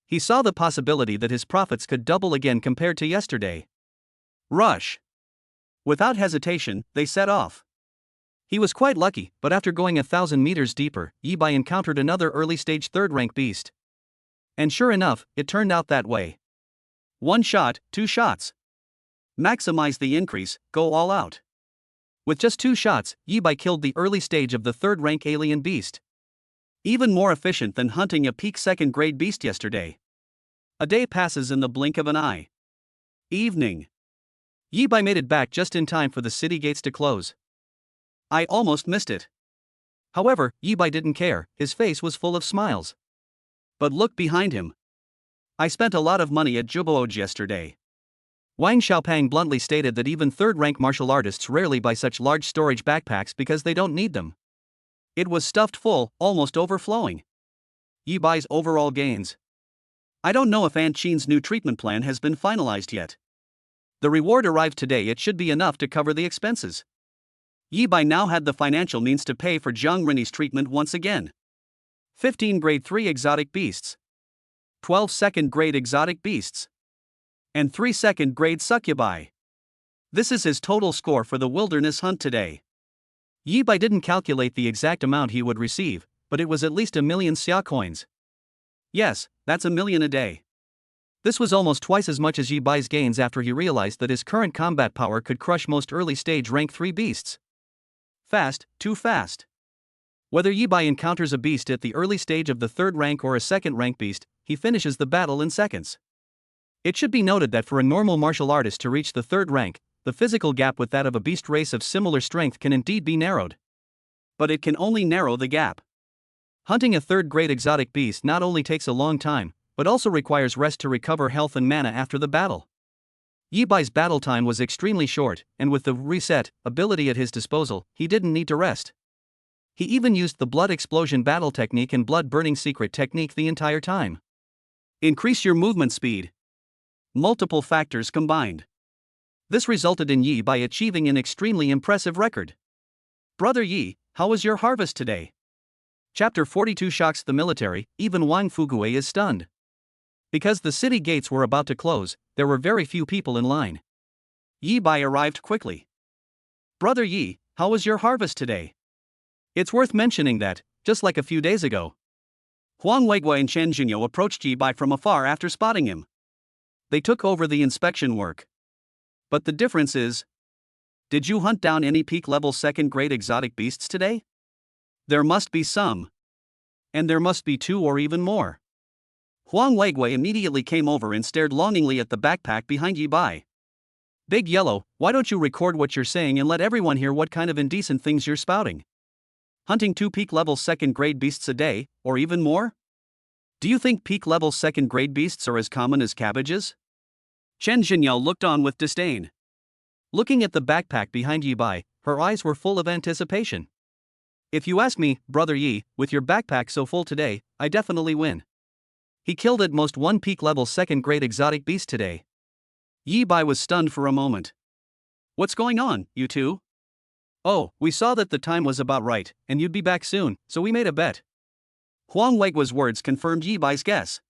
Speaker 1: He saw the possibility that his profits could double again compared to yesterday. Rush. Without hesitation, they set off. He was quite lucky, but after going 1,000 meters deeper, Yi Bai encountered another early-stage third-rank beast. And sure enough, it turned out that way. One shot, 2 shots. Maximize the increase, go all out. With just 2 shots, Yi Bai killed the early stage of the 3rd rank alien beast. Even more efficient than hunting a peak 2nd grade beast yesterday. A day passes in the blink of an eye. Evening. Yi Bai made it back just in time for the city gates to close. I almost missed it. However, Yi Bai didn't care, his face was full of smiles. But look behind him. I spent a lot of money at Jubooj yesterday. Wang Xiaopang bluntly stated that even 3rd rank martial artists rarely buy such large storage backpacks because they don't need them. It was stuffed full, almost overflowing. Yi Bai's overall gains. I don't know if Aunt Qin's new treatment plan has been finalized yet. The reward arrived today, it should be enough to cover the expenses. Yi Bai now had the financial means to pay for Zhang Rennie's treatment once again. 15 grade 3 exotic beasts. 12 2nd grade exotic beasts. And 3 2nd grade succubi. This is his total score for the wilderness hunt today. Yi Bai didn't calculate the exact amount he would receive, but it was at least 1 million xia coins. Yes, that's 1 million a day. This was almost twice as much as Yi Bai's gains after he realized that his current combat power could crush most early stage rank 3 beasts. Fast, too fast. Whether Yi Bai encounters a beast at the early stage of the 3rd rank or a 2nd rank beast, he finishes the battle in seconds. It should be noted that for a normal martial artist to reach the 3rd rank, the physical gap with that of a beast race of similar strength can indeed be narrowed. But it can only narrow the gap. Hunting a 3rd grade exotic beast not only takes a long time, but also requires rest to recover health and mana after the battle. Yi Bai's battle time was extremely short, and with the reset ability at his disposal, he didn't need to rest. He even used the blood explosion battle technique and blood burning secret technique the entire time. Increase your movement speed. Multiple factors combined. This resulted in Yi Bai achieving an extremely impressive record. Brother Yi, how was your harvest today? Chapter 42 shocks the military, even Wang Fugue is stunned. Because the city gates were about to close, there were very few people in line. Yi Bai arrived quickly. Brother Yi, how was your harvest today? It's worth mentioning that, just like a few days ago, Huang Weigui and Chen Jinyo approached Yi Bai from afar after spotting him. They took over the inspection work. But the difference is, did you hunt down any peak level 2nd grade exotic beasts today? There must be some. And there must be 2 or even more. Huang Weigui immediately came over and stared longingly at the backpack behind Yi Bai. Big Yellow, why don't you record what you're saying and let everyone hear what kind of indecent things you're spouting? Hunting 2 peak level 2nd grade beasts a day, or even more? Do you think peak level 2nd grade beasts are as common as cabbages? Chen Jinyao looked on with disdain. Looking at the backpack behind Yi Bai, her eyes were full of anticipation. If you ask me, Brother Yi, with your backpack so full today, I definitely win. He killed at most 1 peak level 2nd grade exotic beast today. Yi Bai was stunned for a moment. What's going on, you two? Oh, we saw that the time was about right, and you'd be back soon, so we made a bet. Huang Weigui's words confirmed Yi Bai's guess.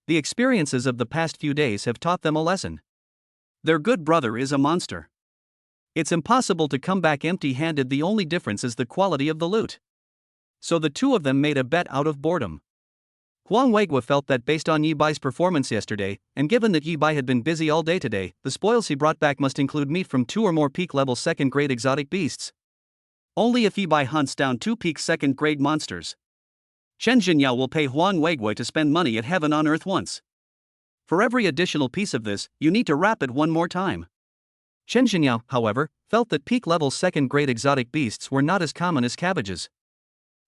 Speaker 1: The experiences of the past few days have taught them a lesson. Their good brother is a monster. It's impossible to come back empty-handed, the only difference is the quality of the loot. So the two of them made a bet out of boredom. Huang Weigui felt that based on Yi Bai's performance yesterday, and given that Yi Bai had been busy all day today, the spoils he brought back must include meat from 2 or more peak level 2nd grade exotic beasts. Only if Yi Bai hunts down 2 peak 2nd grade monsters. Chen Jinyao will pay Huang Weigui to spend money at heaven on earth once. For every additional piece of this, you need to wrap it one more time. Chen Jinyao, however, felt that peak level 2nd grade exotic beasts were not as common as cabbages.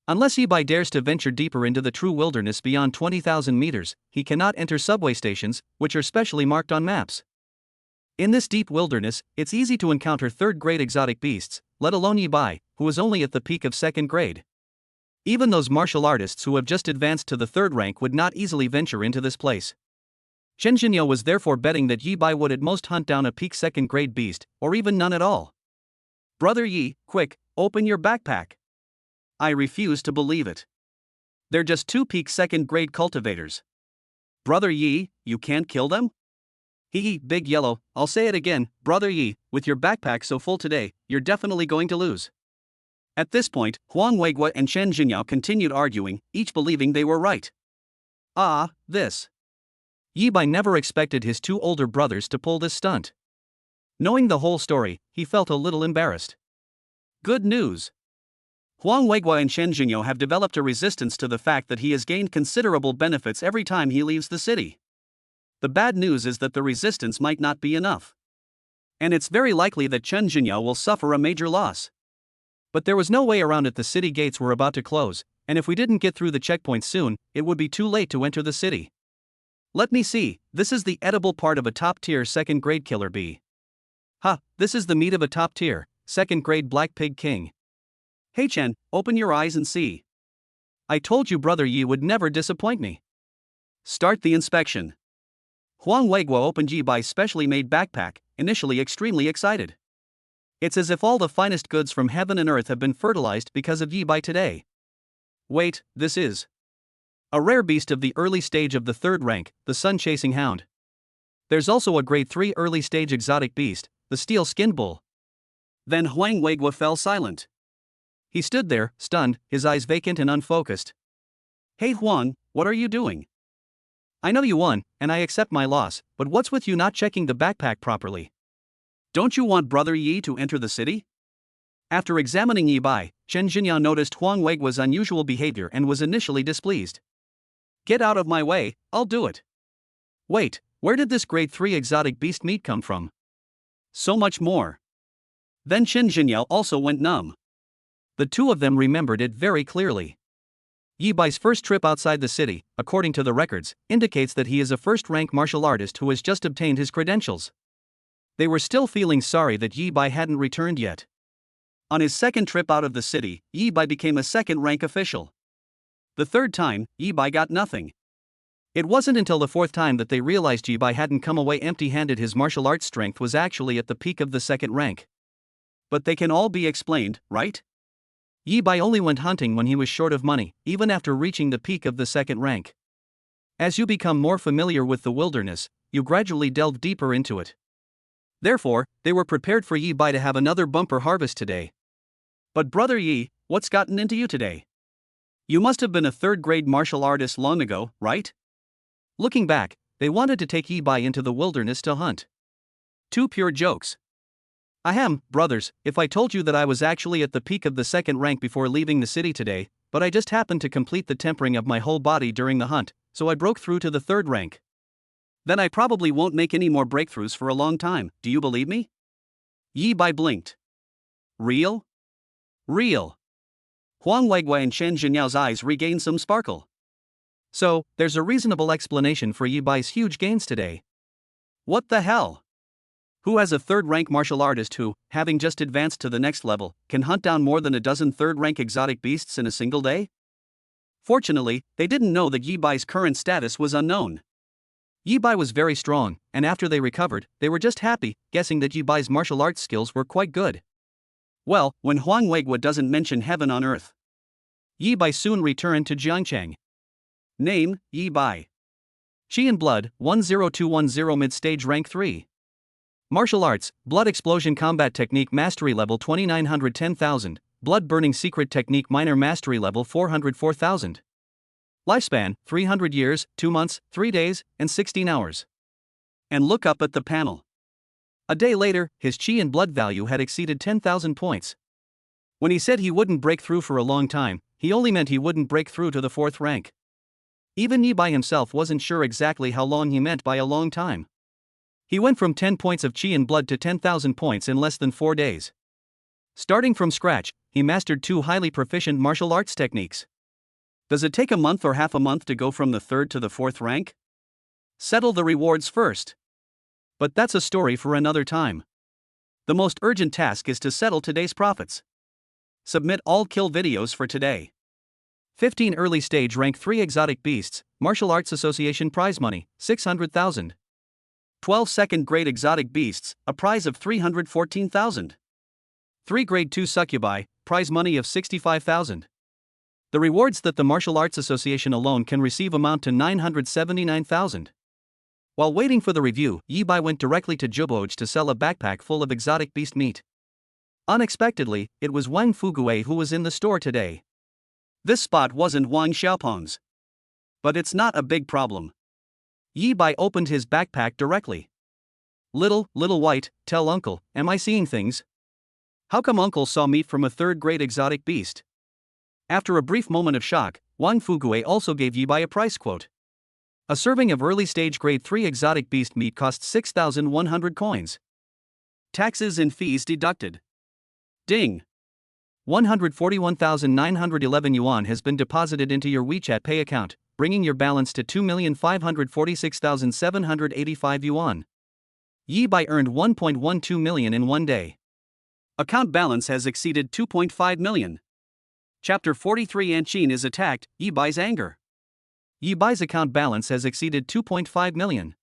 Speaker 1: Unless Yi Bai dares to venture deeper into the true wilderness beyond 20,000 meters, he cannot enter subway stations, which are specially marked on maps. In this deep wilderness, it's easy to encounter 3rd grade exotic beasts, let alone Yi Bai, who is only at the peak of 2nd grade. Even those martial artists who have just advanced to the 3rd rank would not easily venture into this place. Chen Jinyo was therefore betting that Yi Bai would at most hunt down a peak 2nd grade beast, or even none at all. Brother Yi, quick, open your backpack. I refuse to believe it. They're just 2 peak 2nd grade cultivators. Brother Yi, you can't kill them? Hee, Big Yellow, I'll say it again, Brother Yi, with your backpack so full today, you're definitely going to lose. At this point, Huang Weigui and Chen Jinyao continued arguing, each believing they were right. This. Yi Bai never expected his 2 older brothers to pull this stunt. Knowing the whole story, he felt a little embarrassed. Good news. Huang Weiguo and Chen Jingyou have developed a resistance to the fact that he has gained considerable benefits every time he leaves the city. The bad news is that the resistance might not be enough. And it's very likely that Chen Jingyou will suffer a major loss. But there was no way around it. The city gates were about to close, and if we didn't get through the checkpoint soon, it would be too late to enter the city. Let me see, this is the edible part of a top-tier second-grade killer bee. Ha, this is the meat of a top-tier, second-grade black pig king. Hey Chen, open your eyes and see. I told you Brother Yi would never disappoint me. Start the inspection. Huang Weiguo opened Yi Bai's specially made backpack, initially extremely excited. It's as if all the finest goods from heaven and earth have been fertilized because of Yi Bai today. Wait, this is a rare beast of the early stage of the third rank, the sun-chasing hound. There's also a grade 3 early stage exotic beast, the steel-skinned bull. Then Huang Weiguo fell silent. He stood there, stunned, his eyes vacant and unfocused. Hey Huang, what are you doing? I know you won, and I accept my loss, but what's with you not checking the backpack properly? Don't you want Brother Yi to enter the city? After examining Yi Bai, Chen Jingyou noticed Huang Weiguo's unusual behavior and was initially displeased. Get out of my way, I'll do it. Wait, where did this grade 3 exotic beast meat come from? So much more. Then Chen Jingyou also went numb. The two of them remembered it very clearly. Yi Bai's first trip outside the city, according to the records, indicates that he is a first-rank martial artist who has just obtained his credentials. They were still feeling sorry that Yi Bai hadn't returned yet. On his second trip out of the city, Yi Bai became a second-rank official. The third time, Yi Bai got nothing. It wasn't until the fourth time that they realized Yi Bai hadn't come away empty-handed. His martial arts strength was actually at the peak of the second rank. But they can all be explained, right? Yi Bai only went hunting when he was short of money, even after reaching the peak of the second rank. As you become more familiar with the wilderness, you gradually delve deeper into it. Therefore, they were prepared for Yi Bai to have another bumper harvest today. But Brother Yi, what's gotten into you today? You must have been a third-grade martial artist long ago, right? Looking back, they wanted to take Yi Bai into the wilderness to hunt. Two pure jokes. Ahem, brothers, if I told you that I was actually at the peak of the second rank before leaving the city today, but I just happened to complete the tempering of my whole body during the hunt, so I broke through to the third rank. Then I probably won't make any more breakthroughs for a long time, do you believe me? Yi Bai blinked. Real? Real. Huang Weiguo and Chen Jinyou's eyes regained some sparkle. So, there's a reasonable explanation for Yi Bai's huge gains today. What the hell? Who has a third-rank martial artist who, having just advanced to the next level, can hunt down more than a dozen third-rank exotic beasts in a single day? Fortunately, they didn't know that Yi Bai's current status was unknown. Yi Bai was very strong, and after they recovered, they were just happy, guessing that Yi Bai's martial arts skills were quite good. Well, when Huang Weiguo doesn't mention heaven on earth. Yi Bai soon returned to Jiangcheng. Name, Yi Bai. Chi and Blood, 10210 mid-stage rank 3. Martial Arts, Blood Explosion Combat Technique Mastery Level 2910,000, Blood Burning Secret Technique Minor Mastery Level 404,000. Lifespan, 300 years, 2 months, 3 days, and 16 hours. And look up at the panel. A day later, his Chi and Blood value had exceeded 10,000 points. When he said he wouldn't break through for a long time, he only meant he wouldn't break through to the fourth rank. Even Yi Bai himself wasn't sure exactly how long he meant by a long time. He went from 10 points of Chi and Blood to 10,000 points in less than 4 days. Starting from scratch, he mastered 2 highly proficient martial arts techniques. Does it take a month or half a month to go from the third to the fourth rank? Settle the rewards first. But that's a story for another time. The most urgent task is to settle today's profits. Submit all kill videos for today. 15 early stage rank 3 exotic beasts, Martial Arts Association prize money, 600,000. 12 second grade exotic beasts, a prize of 314,000. 3 grade 2 succubi, prize money of 65,000. The rewards that the Martial Arts Association alone can receive amount to 979,000. While waiting for the review, Yi Bai went directly to Juboj to sell a backpack full of exotic beast meat. Unexpectedly, it was Wang Fugue who was in the store today. This spot wasn't Wang Xiaopeng's. But it's not a big problem. Yi Bai opened his backpack directly. Little white, tell uncle, am I seeing things? How come uncle saw meat from a third-grade exotic beast? After a brief moment of shock, Wang Fugue also gave Yibai a price quote. A serving of early-stage grade 3 exotic beast meat costs 6,100 coins. Taxes and fees deducted. Ding! 141,911 yuan has been deposited into your WeChat Pay account, bringing your balance to 2,546,785 yuan. Yibai earned 1.12 million in one day. Account balance has exceeded 2.5 million. Chapter 43 Anchin is attacked, Yibai's anger. Yibai's account balance has exceeded 2.5 million.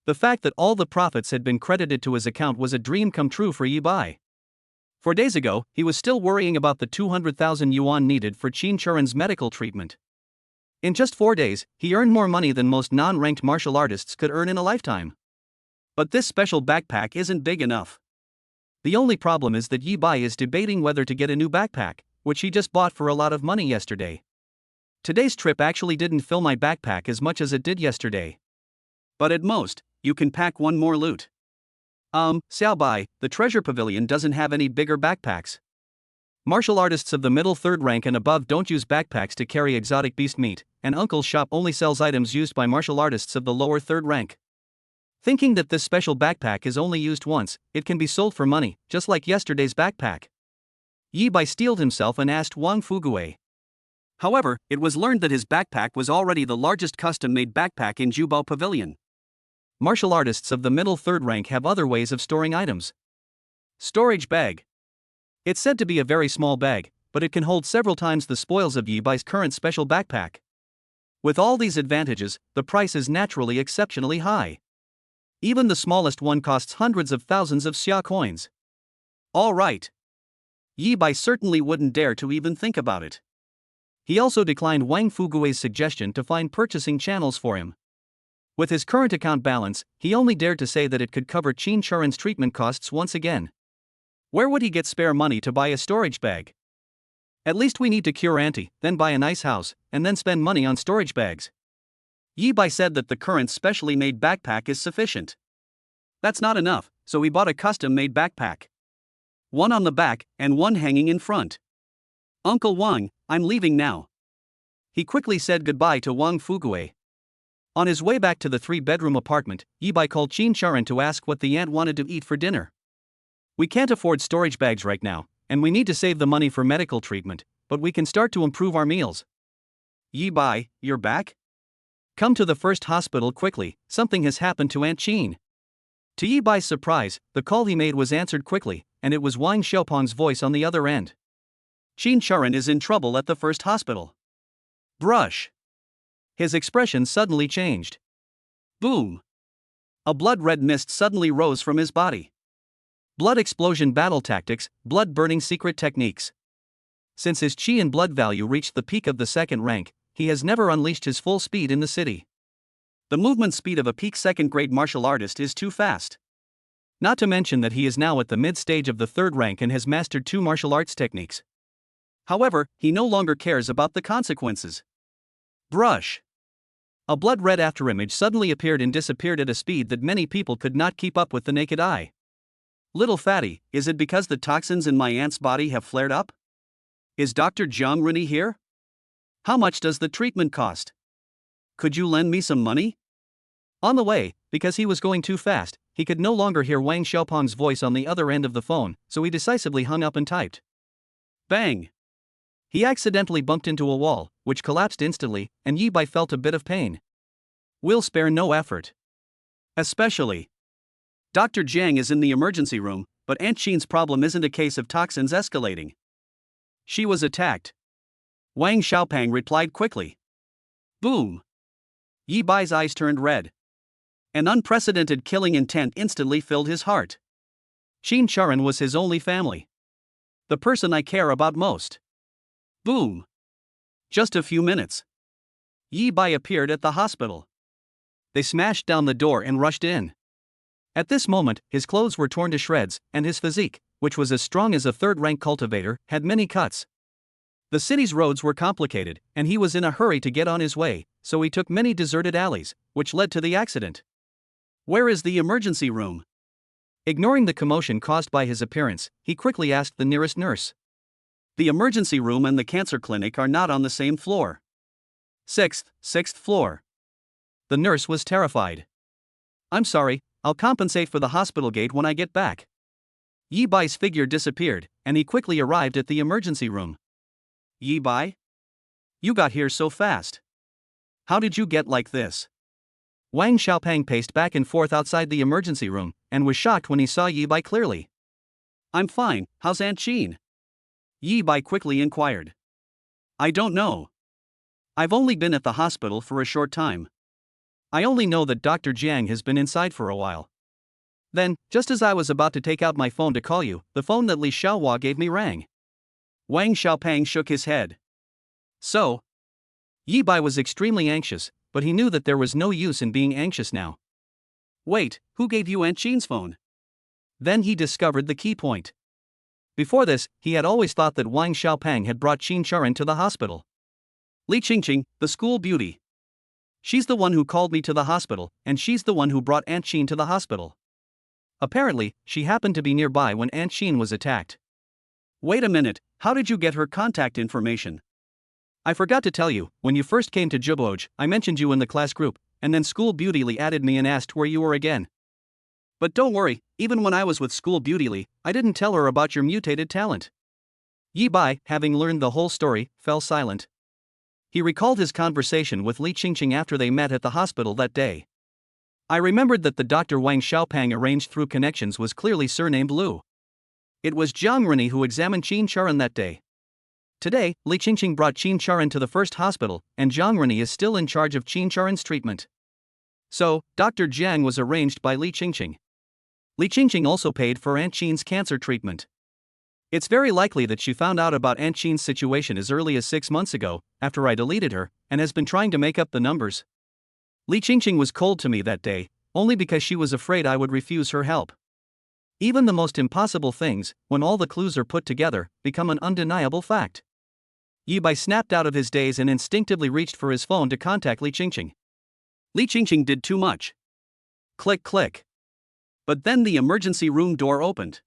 Speaker 1: The fact that all the profits had been credited to his account was a dream come true for Yibai. 4 days ago, he was still worrying about the 200,000 yuan needed for Qin Churen's medical treatment. In just 4 days, he earned more money than most non-ranked martial artists could earn in a lifetime. But this special backpack isn't big enough. The only problem is that Yibai is debating whether to get a new backpack, which he just bought for a lot of money yesterday. Today's trip actually didn't fill my backpack as much as it did yesterday. But at most, you can pack one more loot. Xiaobai, the treasure pavilion doesn't have any bigger backpacks. Martial artists of the middle third rank and above don't use backpacks to carry exotic beast meat, and Uncle's shop only sells items used by martial artists of the lower third rank. Thinking that this special backpack is only used once, it can be sold for money, just like yesterday's backpack. Yibai steeled himself and asked Wang Fugue. However, it was learned that his backpack was already the largest custom-made backpack in Jubao Pavilion. Martial artists of the middle third rank have other ways of storing items. Storage bag. It's said to be a very small bag, but it can hold several times the spoils of Yibai's current special backpack. With all these advantages, the price is naturally exceptionally high. Even the smallest one costs hundreds of thousands of xia coins. All right. Yibai certainly wouldn't dare to even think about it. He also declined Wang Fugue's suggestion to find purchasing channels for him. With his current account balance, he only dared to say that it could cover Qin Churen's treatment costs once again. Where would he get spare money to buy a storage bag? At least we need to cure Auntie, then buy a nice house, and then spend money on storage bags. Yibai said that the current specially made backpack is sufficient. That's not enough, so he bought a custom-made backpack. One on the back, and one hanging in front. Uncle Wang, I'm leaving now. He quickly said goodbye to Wang Fugue. On his way back to the 3-bedroom apartment, Yibai called Qin Churen to ask what the aunt wanted to eat for dinner. We can't afford storage bags right now, and we need to save the money for medical treatment, but we can start to improve our meals. Yibai, you're back? Come to the first hospital quickly, something has happened to Aunt Qin. To Yibai's surprise, the call he made was answered quickly, and it was Wang Xiaopeng's voice on the other end. Qin Churen is in trouble at the first hospital. Brush. His expression suddenly changed. Boom. A blood-red mist suddenly rose from his body. Blood explosion battle tactics, blood-burning secret techniques. Since his qi and blood value reached the peak of the second rank, he has never unleashed his full speed in the city. The movement speed of a peak second-grade martial artist is too fast. Not to mention that he is now at the mid-stage of the third rank and has mastered 2 martial arts techniques. However, he no longer cares about the consequences. Brush. A blood-red afterimage suddenly appeared and disappeared at a speed that many people could not keep up with the naked eye. Little fatty, is it because the toxins in my aunt's body have flared up? Is Dr. Jiang Runi here? How much does the treatment cost? Could you lend me some money? On the way, because he was going too fast, he could no longer hear Wang Xiaopeng's voice on the other end of the phone, so he decisively hung up and typed. Bang! He accidentally bumped into a wall, which collapsed instantly, and Yibai felt a bit of pain. We'll spare no effort. Especially. Dr. Jiang is in the emergency room, but Aunt Qin's problem isn't a case of toxins escalating. She was attacked. Wang Xiaopeng replied quickly. Boom! Yibai's eyes turned red. An unprecedented killing intent instantly filled his heart. Qin Churen was his only family. The person I care about most. Boom! Just a few minutes. Yibai appeared at the hospital. They smashed down the door and rushed in. At this moment, his clothes were torn to shreds, and his physique, which was as strong as a third-rank cultivator, had many cuts. The city's roads were complicated, and he was in a hurry to get on his way, so he took many deserted alleys, which led to the accident. Where is the emergency room? Ignoring the commotion caused by his appearance, he quickly asked the nearest nurse. The emergency room and the cancer clinic are not on the same floor. Sixth floor. The nurse was terrified. I'm sorry, I'll compensate for the hospital gate when I get back. Yi Bai's figure disappeared, and he quickly arrived at the emergency room. Yi Bai? You got here so fast. How did you get like this? Wang Xiaopeng paced back and forth outside the emergency room, and was shocked when he saw Yi Bai clearly. I'm fine, how's Aunt Jean? Yi Bai quickly inquired. I don't know. I've only been at the hospital for a short time. I only know that Dr. Jiang has been inside for a while. Then, just as I was about to take out my phone to call you, the phone that Li Xiaohua gave me rang. Wang Xiaopeng shook his head. So? Yi Bai was extremely anxious, but he knew that there was no use in being anxious now. Wait, who gave you Aunt Jean's phone? Then he discovered the key point. Before this, he had always thought that Wang Xiaopeng had brought Qin Charan to the hospital. Li Qingqing, the school beauty. She's the one who called me to the hospital, and she's the one who brought Aunt Jean to the hospital. Apparently, she happened to be nearby when Aunt Jean was attacked. Wait a minute, how did you get her contact information? I forgot to tell you, when you first came to Juboj, I mentioned you in the class group, and then School Beauty Li added me and asked where you were again. But don't worry, even when I was with School Beauty Li, I didn't tell her about your mutated talent. Yi Bai, having learned the whole story, fell silent. He recalled his conversation with Li Qingqing after they met at the hospital that day. I remembered that the Dr. Wang Xiaopeng arranged through connections was clearly surnamed Lu. It was Jiang Renyi who examined Qin Charan that day. Today, Li Qingqing brought Qin Charan to the first hospital, and Jiang Renyi is still in charge of Qin Charan's treatment. So, Dr. Jiang was arranged by Li Qingqing. Li Qingqing also paid for Aunt Jean's cancer treatment. It's very likely that she found out about Aunt Jean's situation as early as 6 months ago, after I deleted her, and has been trying to make up the numbers. Li Qingqing was cold to me that day, only because she was afraid I would refuse her help. Even the most impossible things, when all the clues are put together, become an undeniable fact. Yi Bai snapped out of his daze and instinctively reached for his phone to contact Li Qingqing. Li Qingqing did too much. Click click. But then the emergency room door opened.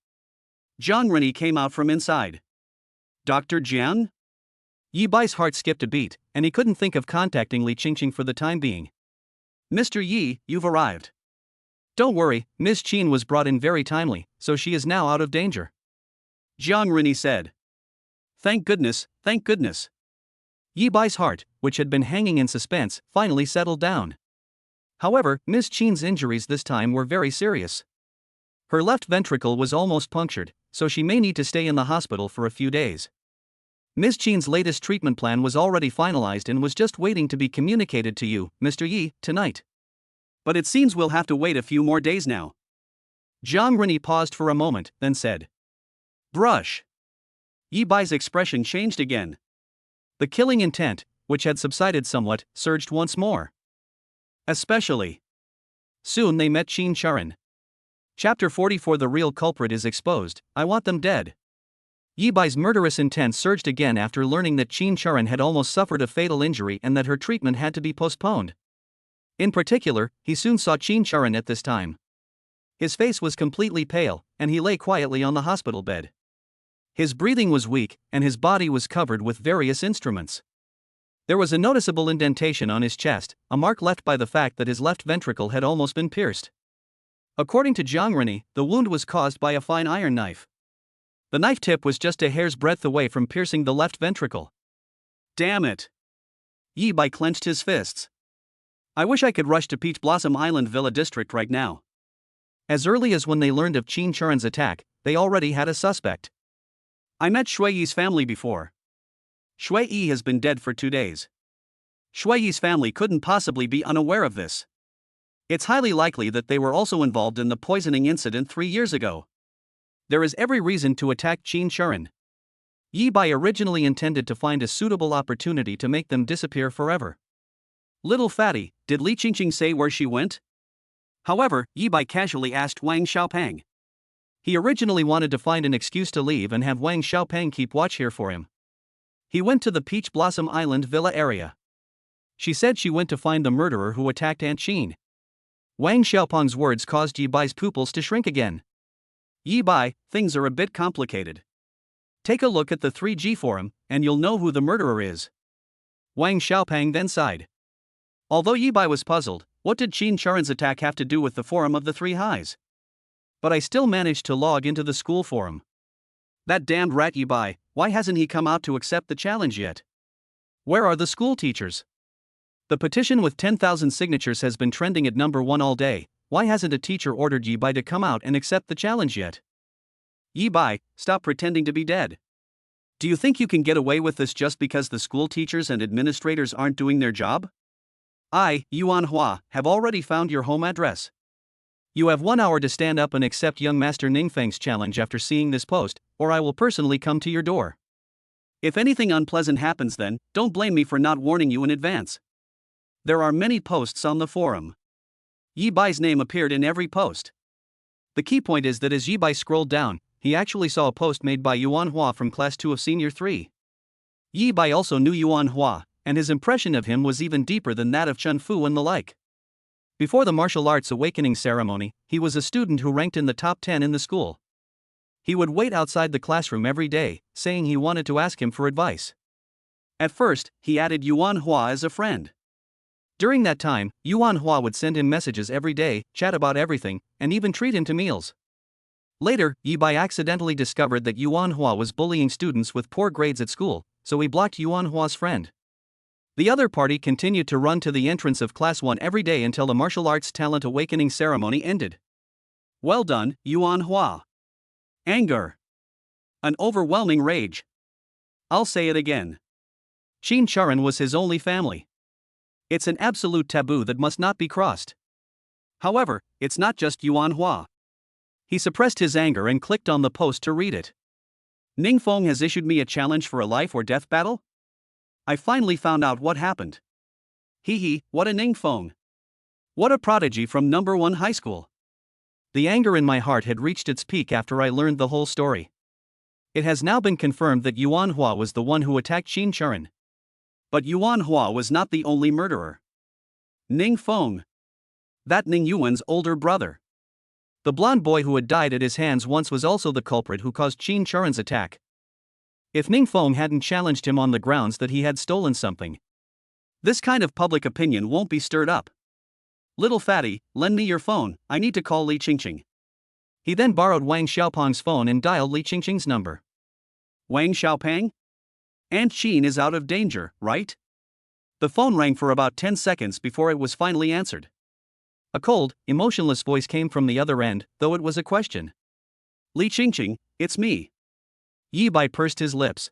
Speaker 1: Jiang Renyi came out from inside. Dr. Jiang? Yi Bai's heart skipped a beat, and he couldn't think of contacting Li Qingqing for the time being. Mr. Yi, you've arrived. Don't worry, Ms. Qin was brought in very timely, so she is now out of danger. Jiang Renyi said. Thank goodness, thank goodness. Yi Bai's heart, which had been hanging in suspense, finally settled down. However, Ms. Qin's injuries this time were very serious. Her left ventricle was almost punctured, so she may need to stay in the hospital for a few days. Ms. Qin's latest treatment plan was already finalized and was just waiting to be communicated to you, Mr. Yi, tonight. But it seems we'll have to wait a few more days now. Jiang Renyi paused for a moment, then said. Brush. Yi Bai's expression changed again. The killing intent, which had subsided somewhat, surged once more. Especially. Soon they met Qin Charan. Chapter 44. The real culprit is exposed, I want them dead. Yi Bai's murderous intent surged again after learning that Qin Charan had almost suffered a fatal injury and that her treatment had to be postponed. In particular, he soon saw Qin Charan at this time. His face was completely pale, and he lay quietly on the hospital bed. His breathing was weak, and his body was covered with various instruments. There was a noticeable indentation on his chest, a mark left by the fact that his left ventricle had almost been pierced. According to Jiang Renyi, the wound was caused by a fine iron knife. The knife tip was just a hair's breadth away from piercing the left ventricle. Damn it! Yi Bai clenched his fists. I wish I could rush to Peach Blossom Island Villa District right now. As early as when they learned of Qin Charan's attack, they already had a suspect. I met Shui Yi's family before. Shui Yi has been dead for 2 days. Shui Yi's family couldn't possibly be unaware of this. It's highly likely that they were also involved in the poisoning incident 3 years ago. There is every reason to attack Qin Charan. Yi Bai originally intended to find a suitable opportunity to make them disappear forever. Little fatty, did Li Qingqing say where she went? However, Yi Bai casually asked Wang Xiaopeng. He originally wanted to find an excuse to leave and have Wang Xiaopeng keep watch here for him. He went to the Peach Blossom Island Villa area. She said she went to find the murderer who attacked Aunt Jean. Wang Xiaopeng's words caused Yi Bai's pupils to shrink again. Yi Bai, things are a bit complicated. Take a look at the 3G forum, and you'll know who the murderer is. Wang Xiaopang then sighed. Although Yi Bai was puzzled, what did Qin Charan's attack have to do with the forum of the Three Highs? But I still managed to log into the school forum. That damned rat Yi Bai, why hasn't he come out to accept the challenge yet? Where are the school teachers? The petition with 10,000 signatures has been trending at number 1 all day. Why hasn't a teacher ordered Yi Bai to come out and accept the challenge yet? Yi Bai, stop pretending to be dead. Do you think you can get away with this just because the school teachers and administrators aren't doing their job? I, Yuan Hua, have already found your home address. You have 1 hour to stand up and accept young Master Ningfeng's challenge after seeing this post, or I will personally come to your door. If anything unpleasant happens then, don't blame me for not warning you in advance. There are many posts on the forum. Yi Bai's name appeared in every post. The key point is that as Yi Bai scrolled down, he actually saw a post made by Yuan Hua from Class 2 of Senior 3. Yi Bai also knew Yuan Hua, and his impression of him was even deeper than that of Chun Fu and the like. Before the martial arts awakening ceremony, he was a student who ranked in the top 10 in the school. He would wait outside the classroom every day, saying he wanted to ask him for advice. At first, he added Yuan Hua as a friend. During that time, Yuan Hua would send him messages every day, chat about everything, and even treat him to meals. Later, Yi Bai accidentally discovered that Yuan Hua was bullying students with poor grades at school, so he blocked Yuan Hua's friend. The other party continued to run to the entrance of Class 1 every day until the martial arts talent awakening ceremony ended. Well done, Yuan Hua. Anger. An overwhelming rage. I'll say it again. Qin Charan was his only family. It's an absolute taboo that must not be crossed. However, it's not just Yuan Hua. He suppressed his anger and clicked on the post to read it. Ningfeng has issued me a challenge for a life or death battle? I finally found out what happened. Hee, what a Ningfeng. What a prodigy from number 1 high school. The anger in my heart had reached its peak after I learned the whole story. It has now been confirmed that Yuan Hua was the one who attacked Qin Charan. But Yuan Hua was not the only murderer. Ningfeng. That Ning Yuan's older brother. The blonde boy who had died at his hands once was also the culprit who caused Qin Charan's attack. If Ningfeng hadn't challenged him on the grounds that he had stolen something, this kind of public opinion won't be stirred up. Little fatty, lend me your phone, I need to call Li Qingqing. He then borrowed Wang Xiaopang's phone and dialed Li Qingqing's number. Wang Xiaopang? Aunt Qin is out of danger, right? The phone rang for about 10 seconds before it was finally answered. A cold, emotionless voice came from the other end, though it was a question. Li Qingqing, it's me. Yi Bai pursed his lips.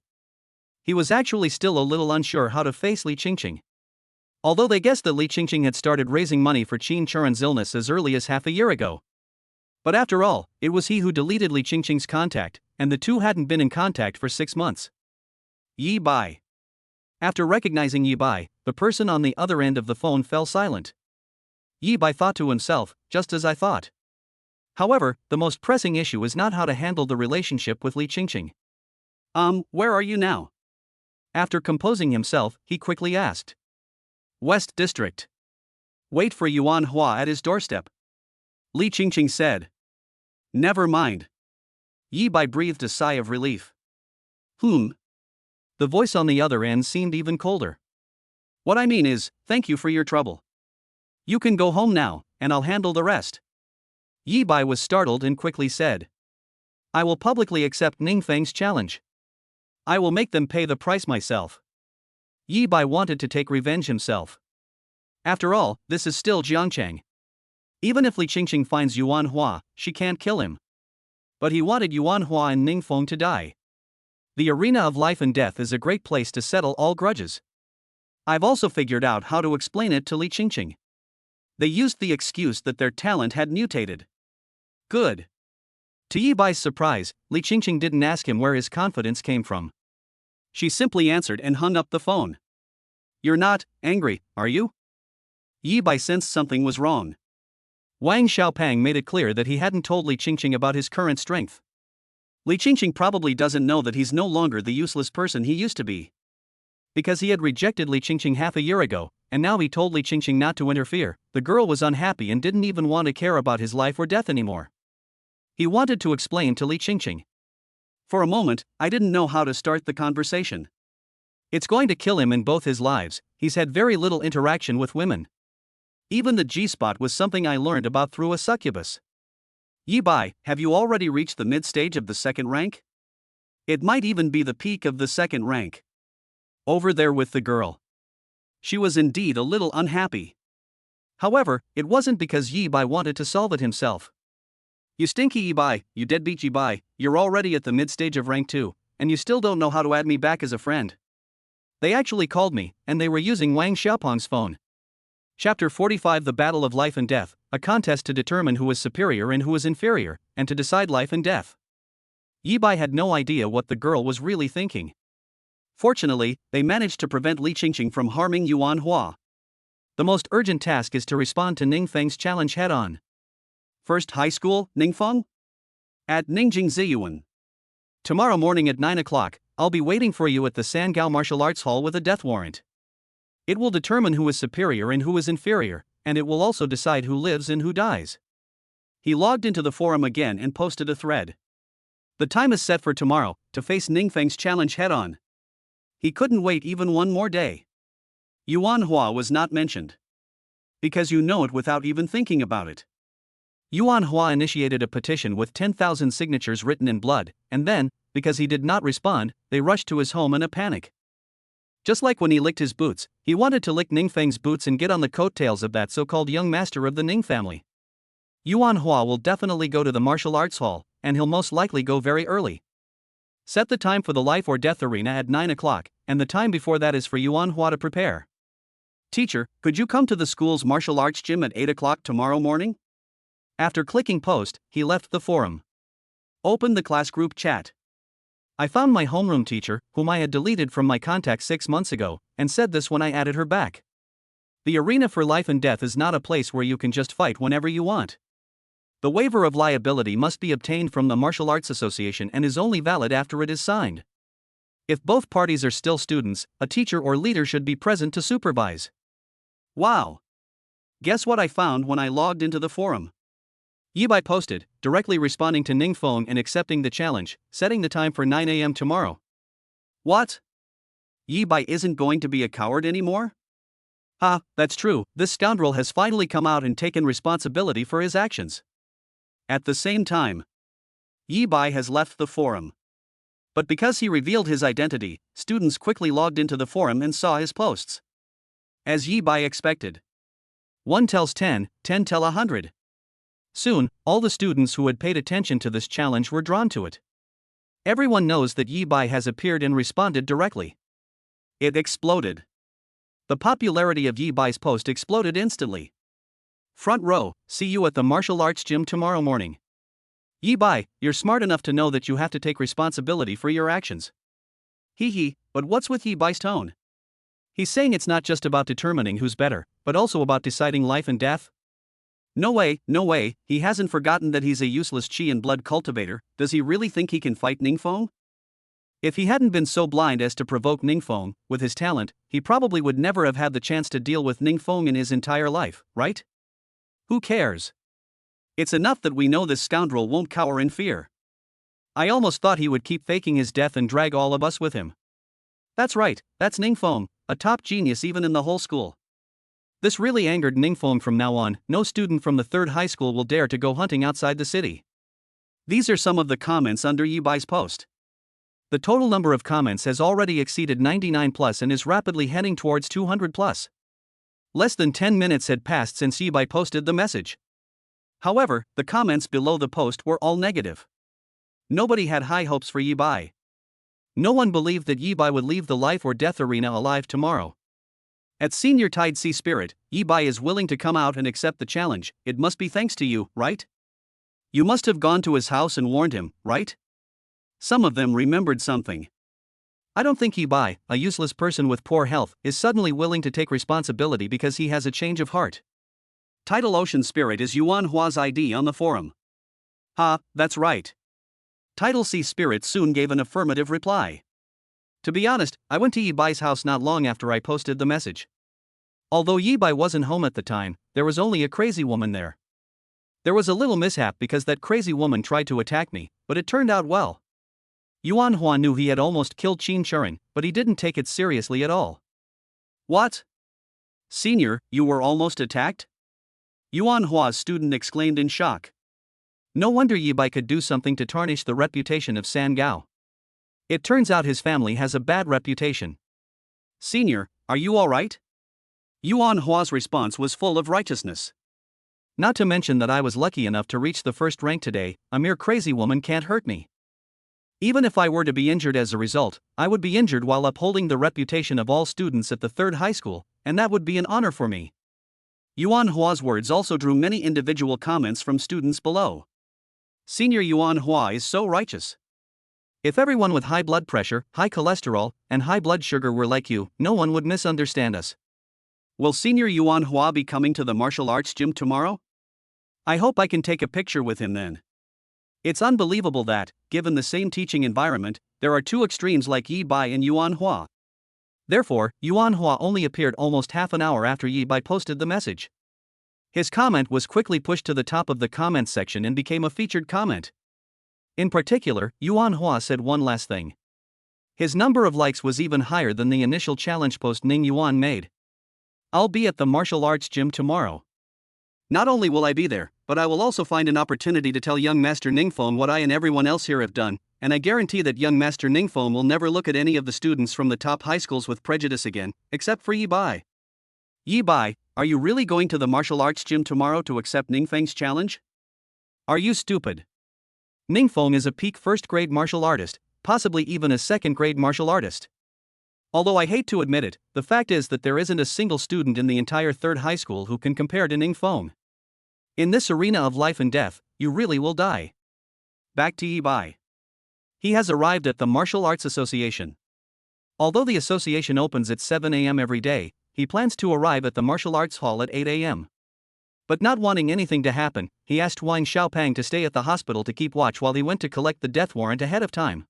Speaker 1: He was actually still a little unsure how to face Li Qingqing. Although they guessed that Li Qingqing had started raising money for Qin Charan's illness as early as half a year ago. But after all, it was he who deleted Li Qingqing's contact, and the two hadn't been in contact for 6 months. Yi Bai. After recognizing Yi Bai, the person on the other end of the phone fell silent. Yi Bai thought to himself, just as I thought. However, the most pressing issue is not how to handle the relationship with Li Qingqing. Where are you now? After composing himself, he quickly asked. West District. Wait for Yuan Hua at his doorstep. Li Qingqing said. Never mind. Yi Bai breathed a sigh of relief. The voice on the other end seemed even colder. What I mean is, thank you for your trouble. You can go home now, and I'll handle the rest. Yi Bai was startled and quickly said. I will publicly accept Ningfeng's challenge. I will make them pay the price myself. Yi Bai wanted to take revenge himself. After all, this is still Jiangchang. Even if Li Qingqing finds Yuan Hua, she can't kill him. But he wanted Yuan Hua and Ningfeng to die. The arena of life and death is a great place to settle all grudges. I've also figured out how to explain it to Li Qingqing. They used the excuse that their talent had mutated. Good. To Yi Bai's surprise, Li Qingqing didn't ask him where his confidence came from. She simply answered and hung up the phone. You're not angry, are you? Yi Bai sensed something was wrong. Wang Xiaopang made it clear that he hadn't told Li Qingqing about his current strength. Li Qingqing probably doesn't know that he's no longer the useless person he used to be. Because he had rejected Li Qingqing half a year ago, and now he told Li Qingqing not to interfere, the girl was unhappy and didn't even want to care about his life or death anymore. He wanted to explain to Li Qingqing. For a moment, I didn't know how to start the conversation. It's going to kill him in both his lives, he's had very little interaction with women. Even the G-spot was something I learned about through a succubus. Yi Bai, have you already reached the mid-stage of the second rank? It might even be the peak of the second rank. Over there with the girl. She was indeed a little unhappy. However, it wasn't because Yi Bai wanted to solve it himself. You stinky Yi Bai, you deadbeat Yi Bai, you're already at the mid-stage of rank 2, and you still don't know how to add me back as a friend. They actually called me, and they were using Wang Xiaopeng's phone. Chapter 45 The Battle of Life and Death, a contest to determine who is superior and who is inferior, and to decide life and death. Yi Bai had no idea what the girl was really thinking. Fortunately, they managed to prevent Li Qingqing from harming Yuan Hua. The most urgent task is to respond to Ningfeng's challenge head-on. First High School, Ningfeng? At Ningjing Ziyuan. Tomorrow morning at 9 o'clock, I'll be waiting for you at the Sangao Martial Arts Hall with a death warrant. It will determine who is superior and who is inferior, and it will also decide who lives and who dies. He logged into the forum again and posted a thread. The time is set for tomorrow, to face Ningfeng's challenge head-on. He couldn't wait even one more day. Yuan Hua was not mentioned. Because you know it without even thinking about it. Yuan Hua initiated a petition with 10,000 signatures written in blood, and then, because he did not respond, they rushed to his home in a panic. Just like when he licked his boots, he wanted to lick Ningfeng's boots and get on the coattails of that so-called young master of the Ning family. Yuan Hua will definitely go to the martial arts hall, and he'll most likely go very early. Set the time for the life or death arena at 9 o'clock, and the time before that is for Yuan Hua to prepare. Teacher, could you come to the school's martial arts gym at 8 o'clock tomorrow morning? After clicking post, he left the forum. Open the class group chat. I found my homeroom teacher, whom I had deleted from my contacts 6 months ago, and said this when I added her back. The arena for life and death is not a place where you can just fight whenever you want. The waiver of liability must be obtained from the Martial Arts Association and is only valid after it is signed. If both parties are still students, a teacher or leader should be present to supervise. Wow! Guess what I found when I logged into the forum? Yi Bai posted, directly responding to Ningfeng and accepting the challenge, setting the time for 9 a.m. tomorrow. What? Yi Bai isn't going to be a coward anymore? That's true, this scoundrel has finally come out and taken responsibility for his actions. At the same time, Yi Bai has left the forum. But because he revealed his identity, students quickly logged into the forum and saw his posts. As Yi Bai expected. 1 tells 10, 10 tell 100. Soon, all the students who had paid attention to this challenge were drawn to it. Everyone knows that Yi Bai has appeared and responded directly. It exploded. The popularity of Yi Bai's post exploded instantly. Front row, see you at the martial arts gym tomorrow morning. Yi Bai, you're smart enough to know that you have to take responsibility for your actions. But what's with Yi Bai's tone? He's saying it's not just about determining who's better, but also about deciding life and death? No way, he hasn't forgotten that he's a useless chi and blood cultivator. Does he really think he can fight Ningfeng? If he hadn't been so blind as to provoke Ningfeng, with his talent, he probably would never have had the chance to deal with Ningfeng in his entire life, right? Who cares? It's enough that we know this scoundrel won't cower in fear. I almost thought he would keep faking his death and drag all of us with him. That's right, that's Ningfeng, a top genius even in the whole school. This really angered Ningfeng. From now on, no student from the 3rd high school will dare to go hunting outside the city. These are some of the comments under Yi Bai's post. The total number of comments has already exceeded 99 plus and is rapidly heading towards 200 plus. Less than 10 minutes had passed since Yi Bai posted the message. However, the comments below the post were all negative. Nobody had high hopes for Yi Bai. No one believed that Yi Bai would leave the life or death arena alive tomorrow. At Senior Tide Sea Spirit, Yi Bai is willing to come out and accept the challenge. It must be thanks to you, right? You must have gone to his house and warned him, right? Some of them remembered something. I don't think Yi Bai, a useless person with poor health, is suddenly willing to take responsibility because he has a change of heart. Tidal Ocean Spirit is Yuan Hua's ID on the forum. That's right. Tidal Sea Spirit soon gave an affirmative reply. To be honest, I went to Yi Bai's house not long after I posted the message. Although Yi Bai wasn't home at the time, there was only a crazy woman there. There was a little mishap because that crazy woman tried to attack me, but it turned out well. Yuan Hua knew he had almost killed Qin Churin, but he didn't take it seriously at all. What? Senior, you were almost attacked? Yuan Hua's student exclaimed in shock. No wonder Yi Bai could do something to tarnish the reputation of San Gao. It turns out his family has a bad reputation. Senior, are you alright? Yuan Hua's response was full of righteousness. Not to mention that I was lucky enough to reach the first rank today, a mere crazy woman can't hurt me. Even if I were to be injured as a result, I would be injured while upholding the reputation of all students at the third high school, and that would be an honor for me. Yuan Hua's words also drew many individual comments from students below. Senior Yuan Hua is so righteous. If everyone with high blood pressure, high cholesterol, and high blood sugar were like you, no one would misunderstand us. Will Senior Yuan Hua be coming to the martial arts gym tomorrow? I hope I can take a picture with him then. It's unbelievable that, given the same teaching environment, there are two extremes like Yi Bai and Yuan Hua. Therefore, Yuan Hua only appeared almost half an hour after Yi Bai posted the message. His comment was quickly pushed to the top of the comments section and became a featured comment. In particular, Yuan Hua said one last thing. His number of likes was even higher than the initial challenge post Ning Yuan made. I'll be at the martial arts gym tomorrow. Not only will I be there, but I will also find an opportunity to tell young Master Ningfeng what I and everyone else here have done, and I guarantee that young Master Ningfeng will never look at any of the students from the top high schools with prejudice again, except for Yi Bai. Yi Bai, are you really going to the martial arts gym tomorrow to accept Ningfeng's challenge? Are you stupid? Ningfeng is a peak first-grade martial artist, possibly even a second-grade martial artist. Although I hate to admit it, the fact is that there isn't a single student in the entire third high school who can compare to Ningfeng. In this arena of life and death, you really will die. Back to Yi Bai. He has arrived at the Martial Arts Association. Although the association opens at 7 a.m. every day, he plans to arrive at the martial arts hall at 8 a.m. But not wanting anything to happen, he asked Wang Xiaopang to stay at the hospital to keep watch while he went to collect the death warrant ahead of time.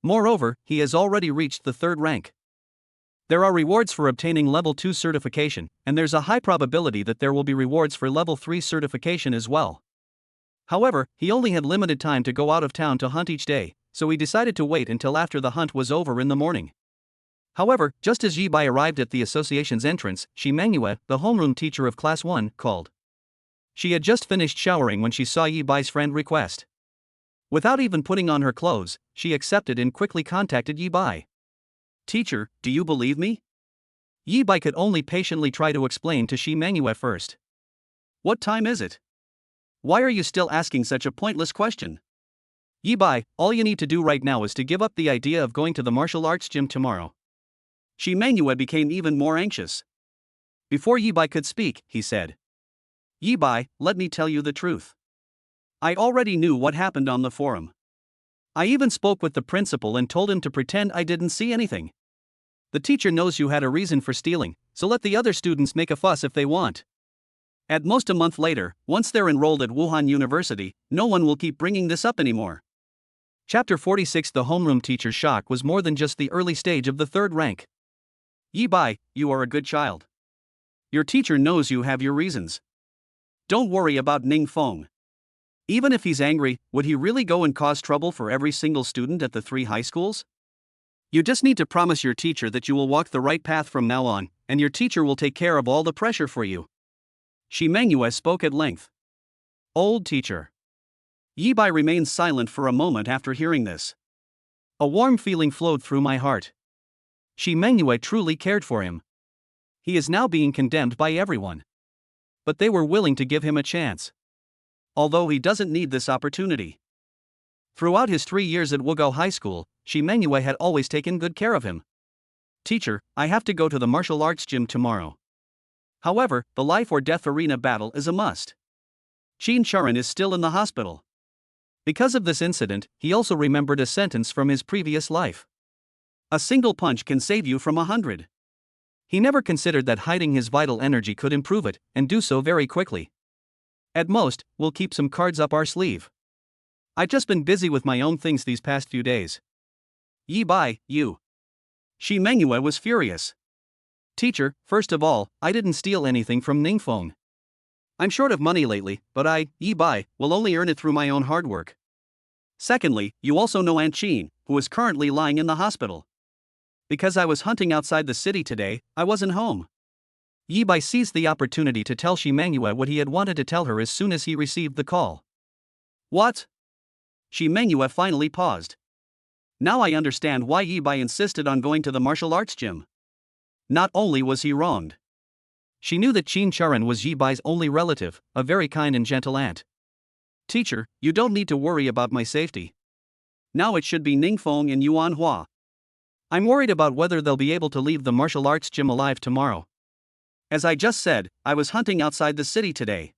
Speaker 1: Moreover, he has already reached the third rank. There are rewards for obtaining level 2 certification, and there's a high probability that there will be rewards for level 3 certification as well. However, he only had limited time to go out of town to hunt each day, so he decided to wait until after the hunt was over in the morning. However, just as Yi Bai arrived at the association's entrance, Shi Mengyue, the homeroom teacher of Class 1, called. She had just finished showering when she saw Yi Bai's friend request. Without even putting on her clothes, she accepted and quickly contacted Yi Bai. Teacher, do you believe me? Yi Bai could only patiently try to explain to Shi Mengyue first. What time is it? Why are you still asking such a pointless question? Yi Bai, all you need to do right now is to give up the idea of going to the martial arts gym tomorrow. Shi Mengyue became even more anxious. Before Yi Bai could speak, he said. Yi Bai, let me tell you the truth. I already knew what happened on the forum. I even spoke with the principal and told him to pretend I didn't see anything. The teacher knows you had a reason for stealing, so let the other students make a fuss if they want. At most a month later, once they're enrolled at Wuhan University, no one will keep bringing this up anymore. Chapter 46. The homeroom teacher's shock was more than just the early stage of the third rank. Yi Bai, you are a good child. Your teacher knows you have your reasons. Don't worry about Ningfeng. Even if he's angry, would he really go and cause trouble for every single student at the 3 high schools? You just need to promise your teacher that you will walk the right path from now on, and your teacher will take care of all the pressure for you. Shi Mengyue spoke at length. Old teacher. Yi Bai remained silent for a moment after hearing this. A warm feeling flowed through my heart. Shi Mengyue truly cared for him. He is now being condemned by everyone. But they were willing to give him a chance. Although he doesn't need this opportunity. Throughout his 3 years at Wugao High School, Shi Mengyue had always taken good care of him. Teacher, I have to go to the martial arts gym tomorrow. However, the life or death arena battle is a must. Qin Churin is still in the hospital. Because of this incident, he also remembered a sentence from his previous life. A single punch can save you from 100. He never considered that hiding his vital energy could improve it, and do so very quickly. At most, we'll keep some cards up our sleeve. I've just been busy with my own things these past few days. Yi Bai, you. Shi Mengyue was furious. Teacher, first of all, I didn't steal anything from Ningfeng. I'm short of money lately, but Yi Bai, will only earn it through my own hard work. Secondly, you also know Aunt Qin, who is currently lying in the hospital. Because I was hunting outside the city today, I wasn't home. Yi Bai seized the opportunity to tell Shi Mengyue what he had wanted to tell her as soon as he received the call. What? Shi Mengyue finally paused. Now I understand why Yi Bai insisted on going to the martial arts gym. Not only was he wronged. She knew that Qin Charan was Yi Bai's only relative, a very kind and gentle aunt. Teacher, you don't need to worry about my safety. Now it should be Ningfeng and Yuan Hua. I'm worried about whether they'll be able to leave the martial arts gym alive tomorrow. As I just said, I was hunting outside the city today.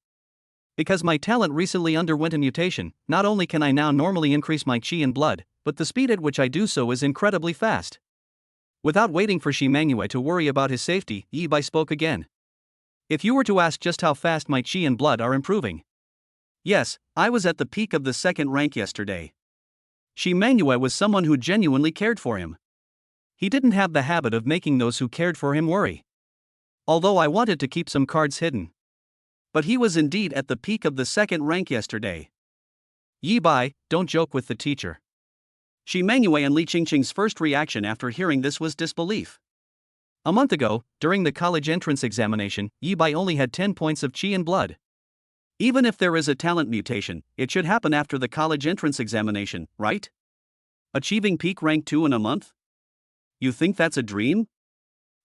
Speaker 1: Because my talent recently underwent a mutation, not only can I now normally increase my qi and blood, but the speed at which I do so is incredibly fast. Without waiting for Shi Mengyue to worry about his safety, Yi Bai spoke again. If you were to ask just how fast my qi and blood are improving. Yes, I was at the peak of the second rank yesterday. Shi Mengyue was someone who genuinely cared for him. He didn't have the habit of making those who cared for him worry. Although I wanted to keep some cards hidden. But he was indeed at the peak of the second rank yesterday. Yi Bai, don't joke with the teacher. Shi Mengyue and Li Qingqing's first reaction after hearing this was disbelief. A month ago, during the college entrance examination, Yi Bai only had 10 points of qi and blood. Even if there is a talent mutation, it should happen after the college entrance examination, right? Achieving peak rank 2 in a month? You think that's a dream?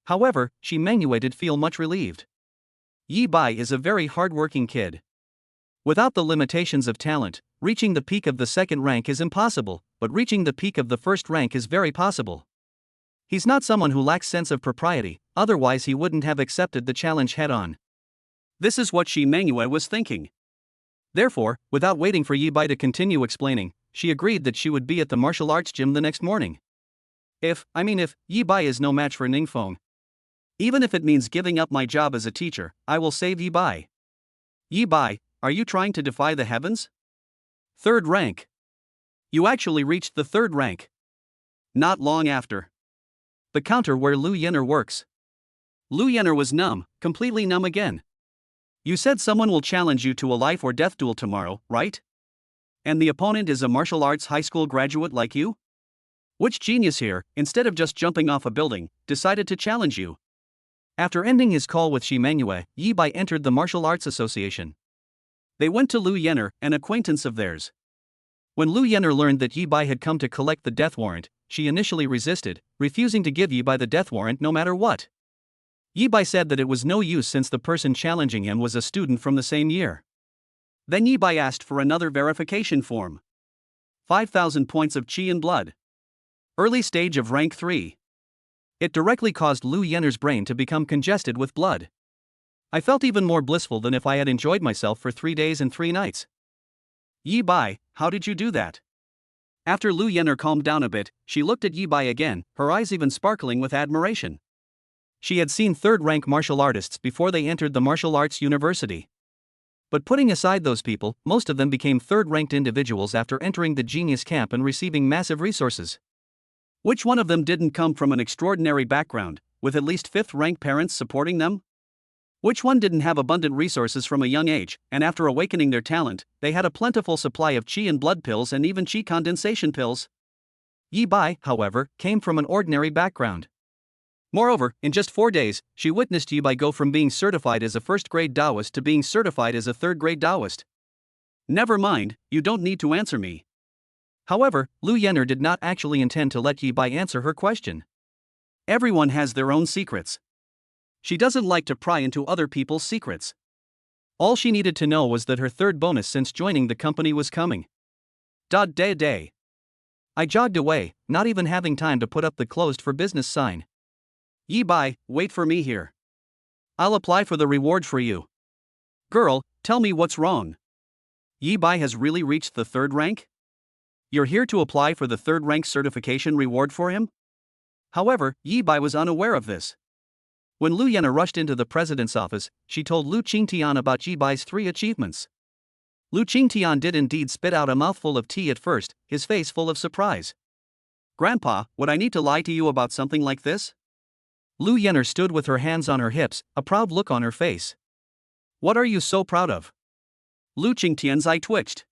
Speaker 1: However, Shi Mengyue did feel much relieved. Yi Bai is a very hard-working kid. Without the limitations of talent, reaching the peak of the second rank is impossible, but reaching the peak of the first rank is very possible. He's not someone who lacks sense of propriety, otherwise he wouldn't have accepted the challenge head-on. This is what Shi Mengyue was thinking. Therefore, without waiting for Yi Bai to continue explaining, she agreed that she would be at the martial arts gym the next morning. If Yi Bai is no match for Ningfeng. Even if it means giving up my job as a teacher, I will save Yi Bai. Yi Bai, are you trying to defy the heavens? Third rank. You actually reached the third rank. Not long after. The counter where Lu Yenner works. Lu Yenner was numb, completely numb again. You said someone will challenge you to a life or death duel tomorrow, right? And the opponent is a martial arts high school graduate like you? Which genius here, instead of just jumping off a building, decided to challenge you? After ending his call with Shi Mengyue, Yi Bai entered the Martial Arts Association. They went to Lu Yenner, an acquaintance of theirs. When Lu Yenner learned that Yi Bai had come to collect the death warrant, she initially resisted, refusing to give Yi Bai the death warrant no matter what. Yi Bai said that it was no use since the person challenging him was a student from the same year. Then Yi Bai asked for another verification form. 5,000 points of qi and blood. Early stage of rank 3. It directly caused Lu Yenner's brain to become congested with blood. I felt even more blissful than if I had enjoyed myself for 3 days and 3 nights. Yi Bai, how did you do that? After Lu Yenner calmed down a bit, she looked at Yi Bai again, her eyes even sparkling with admiration. She had seen third-rank martial artists before they entered the martial arts university. But putting aside those people, most of them became third-ranked individuals after entering the genius camp and receiving massive resources. Which one of them didn't come from an extraordinary background, with at least fifth-rank parents supporting them? Which one didn't have abundant resources from a young age, and after awakening their talent, they had a plentiful supply of qi and blood pills and even qi condensation pills? Yi Bai, however, came from an ordinary background. Moreover, in just 4 days, she witnessed Yi Bai go from being certified as a first-grade Taoist to being certified as a third-grade Taoist. Never mind, you don't need to answer me. However, Lu Yenner did not actually intend to let Yi Bai answer her question. Everyone has their own secrets. She doesn't like to pry into other people's secrets. All she needed to know was that her third bonus since joining the company was coming. Day. I jogged away, not even having time to put up the closed for business sign. Yi Bai, wait for me here. I'll apply for the reward for you. Girl, tell me what's wrong. Yi Bai has really reached the third rank? You're here to apply for the third rank certification reward for him? However, Yi Bai was unaware of this. When Lu Yenner rushed into the president's office, she told Lu Qingtian about Yi Bai's 3 achievements. Lu Qingtian did indeed spit out a mouthful of tea at first, his face full of surprise. Grandpa, would I need to lie to you about something like this? Lu Yenner stood with her hands on her hips, a proud look on her face. What are you so proud of? Lu Qingtian's eye twitched.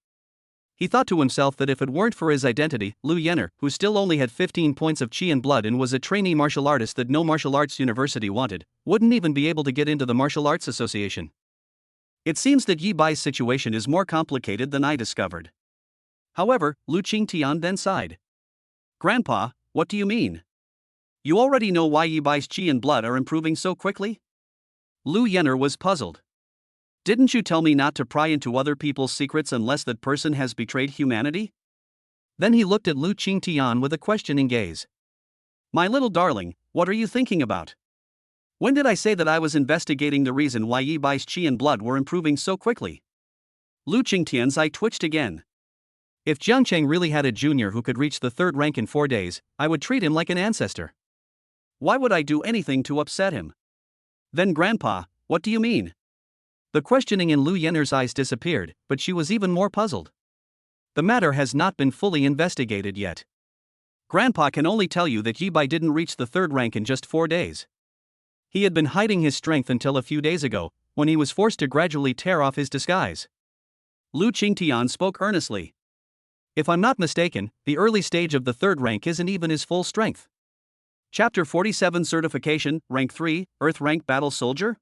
Speaker 1: He thought to himself that if it weren't for his identity, Lu Yenner, who still only had 15 points of qi and blood and was a trainee martial artist that no martial arts university wanted, wouldn't even be able to get into the martial arts association. It seems that Yi Bai's situation is more complicated than I discovered. However, Lu Qingtian then sighed. Grandpa, what do you mean? You already know why Yi Bai's qi and blood are improving so quickly? Lu Yenner was puzzled. Didn't you tell me not to pry into other people's secrets unless that person has betrayed humanity? Then he looked at Lu Qingtian with a questioning gaze. My little darling, what are you thinking about? When did I say that I was investigating the reason why Yi Bai's qi and blood were improving so quickly? Lu Qingtian's eye twitched again. If Jiang Cheng really had a junior who could reach the 3rd rank in 4 days, I would treat him like an ancestor. Why would I do anything to upset him? Then Grandpa, what do you mean? The questioning in Lu Yenner's eyes disappeared, but she was even more puzzled. The matter has not been fully investigated yet. Grandpa can only tell you that Yi Bai didn't reach the 3rd rank in just 4 days. He had been hiding his strength until a few days ago, when he was forced to gradually tear off his disguise. Lu Qingtian spoke earnestly. If I'm not mistaken, the early stage of the 3rd rank isn't even his full strength. Chapter 47 Certification, Rank 3, Earth Rank Battle Soldier?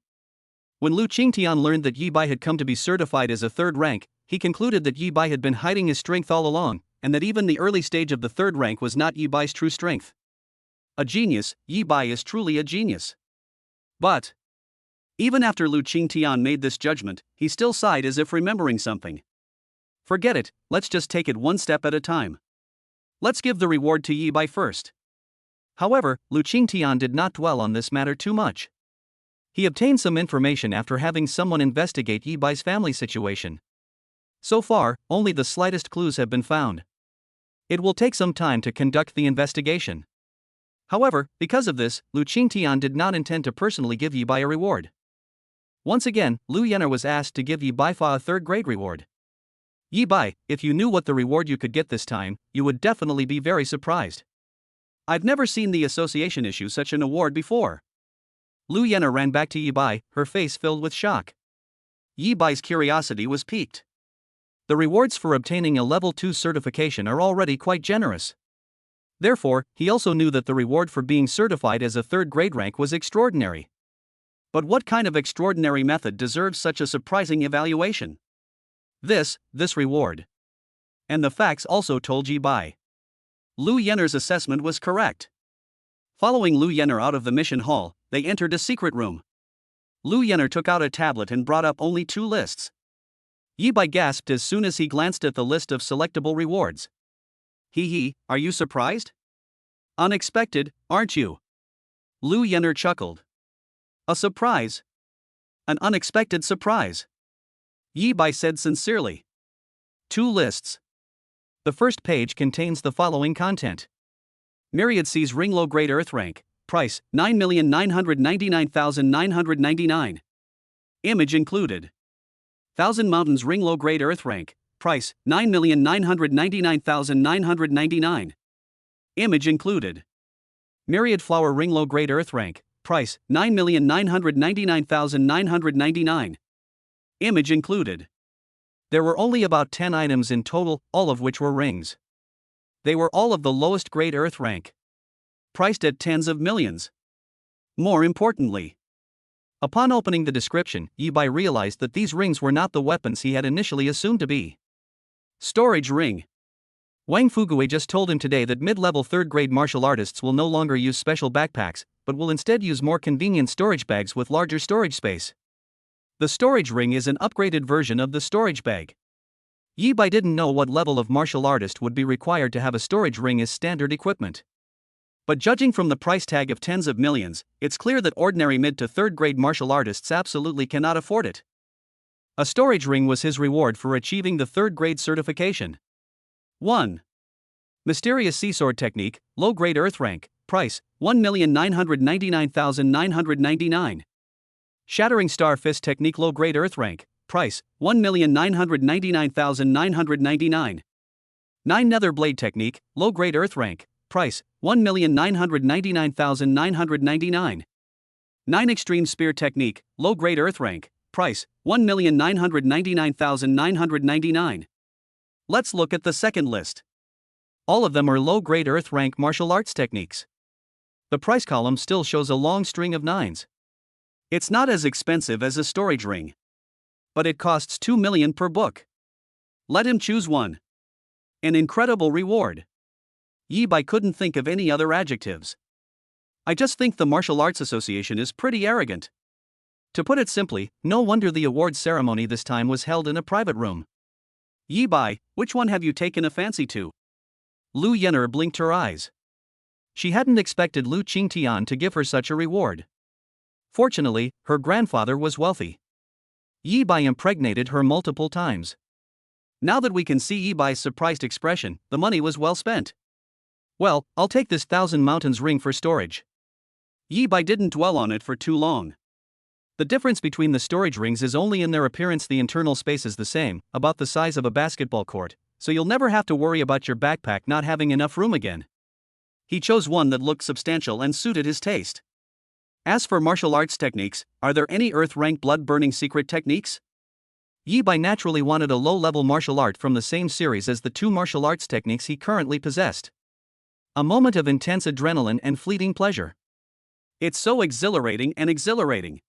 Speaker 1: When Lu Qingtian learned that Yi Bai had come to be certified as a 3rd rank, he concluded that Yi Bai had been hiding his strength all along, and that even the early stage of the 3rd rank was not Yi Bai's true strength. A genius, Yi Bai is truly a genius. But even after Lu Qingtian made this judgment, he still sighed as if remembering something. Forget it, let's just take it one step at a time. Let's give the reward to Yi Bai first. However, Lu Qingtian did not dwell on this matter too much. He obtained some information after having someone investigate Yi Bai's family situation. So far, only the slightest clues have been found. It will take some time to conduct the investigation. However, because of this, Lu Qingtian did not intend to personally give Yi Bai a reward. Once again, Lu Yenner was asked to give Yi Bai a 3rd grade reward. Yi Bai, if you knew what the reward you could get this time, you would definitely be very surprised. I've never seen the association issue such an award before. Lu Yenner ran back to Yi Bai, her face filled with shock. Yi Bai's curiosity was piqued. The rewards for obtaining a level 2 certification are already quite generous. Therefore, he also knew that the reward for being certified as a 3rd grade rank was extraordinary. But what kind of extraordinary method deserves such a surprising evaluation? This reward. And the facts also told Yi Bai. Lu Yenner's assessment was correct. Following Lu Yenner out of the mission hall, they entered a secret room. Lu Yenner took out a tablet and brought up only 2 lists. Yi Bai gasped as soon as he glanced at the list of selectable rewards. Are you surprised? Unexpected, aren't you? Lu Yenner chuckled. A surprise? An unexpected surprise? Yi Bai said sincerely. 2 lists. The first page contains the following content. Myriad Seas Ring Low Grade Earth Rank. Price, 9,999,999. Image included. Thousand Mountains Ring Low Grade Earth Rank. Price, 9,999,999. Image included. Myriad Flower Ring Low Grade Earth Rank. Price, 9,999,999. Image included. There were only about 10 items in total, all of which were rings. They were all of the lowest grade Earth rank. Priced at tens of millions. More importantly, upon opening the description, Yi Bai realized that these rings were not the weapons he had initially assumed to be. Storage ring. Wang Fugui just told him today that mid-level 3rd grade martial artists will no longer use special backpacks, but will instead use more convenient storage bags with larger storage space. The storage ring is an upgraded version of the storage bag. Yi Bai didn't know what level of martial artist would be required to have a storage ring as standard equipment. But judging from the price tag of tens of millions, it's clear that ordinary mid to 3rd grade martial artists absolutely cannot afford it. A storage ring was his reward for achieving the 3rd grade certification. 1. Mysterious Sea Sword Technique, Low Grade Earth Rank, Price, 1,999,999. Shattering Star Fist Technique Low Grade Earth Rank, Price, 1,999,999. 9 Nether Blade Technique, Low Grade Earth Rank, Price, 1,999,999. 9 Extreme Spear Technique, Low Grade Earth Rank, price, 1,999,999. Let's look at the second list. All of them are low-grade Earth rank martial arts techniques. The price column still shows a long string of 9s. It's not as expensive as a storage ring. But it costs 2 million per book. Let him choose one. An incredible reward. Yi Bai couldn't think of any other adjectives. I just think the Martial Arts Association is pretty arrogant. To put it simply, no wonder the awards ceremony this time was held in a private room. Yi Bai, which one have you taken a fancy to? Lu Yenner blinked her eyes. She hadn't expected Lu Qingtian to give her such a reward. Fortunately, her grandfather was wealthy. Yi Bai impregnated her multiple times. Now that we can see Yi Bai's surprised expression, the money was well spent. Well, I'll take this 1,000 Mountains ring for storage. Yi Bai didn't dwell on it for too long. The difference between the storage rings is only in their appearance. The internal space is the same, about the size of a basketball court, so you'll never have to worry about your backpack not having enough room again. He chose one that looked substantial and suited his taste. As for martial arts techniques, are there any Earth-rank blood-burning secret techniques? Yi Bai naturally wanted a low-level martial art from the same series as the 2 martial arts techniques he currently possessed. A moment of intense adrenaline and fleeting pleasure. It's so exhilarating and exhilarating.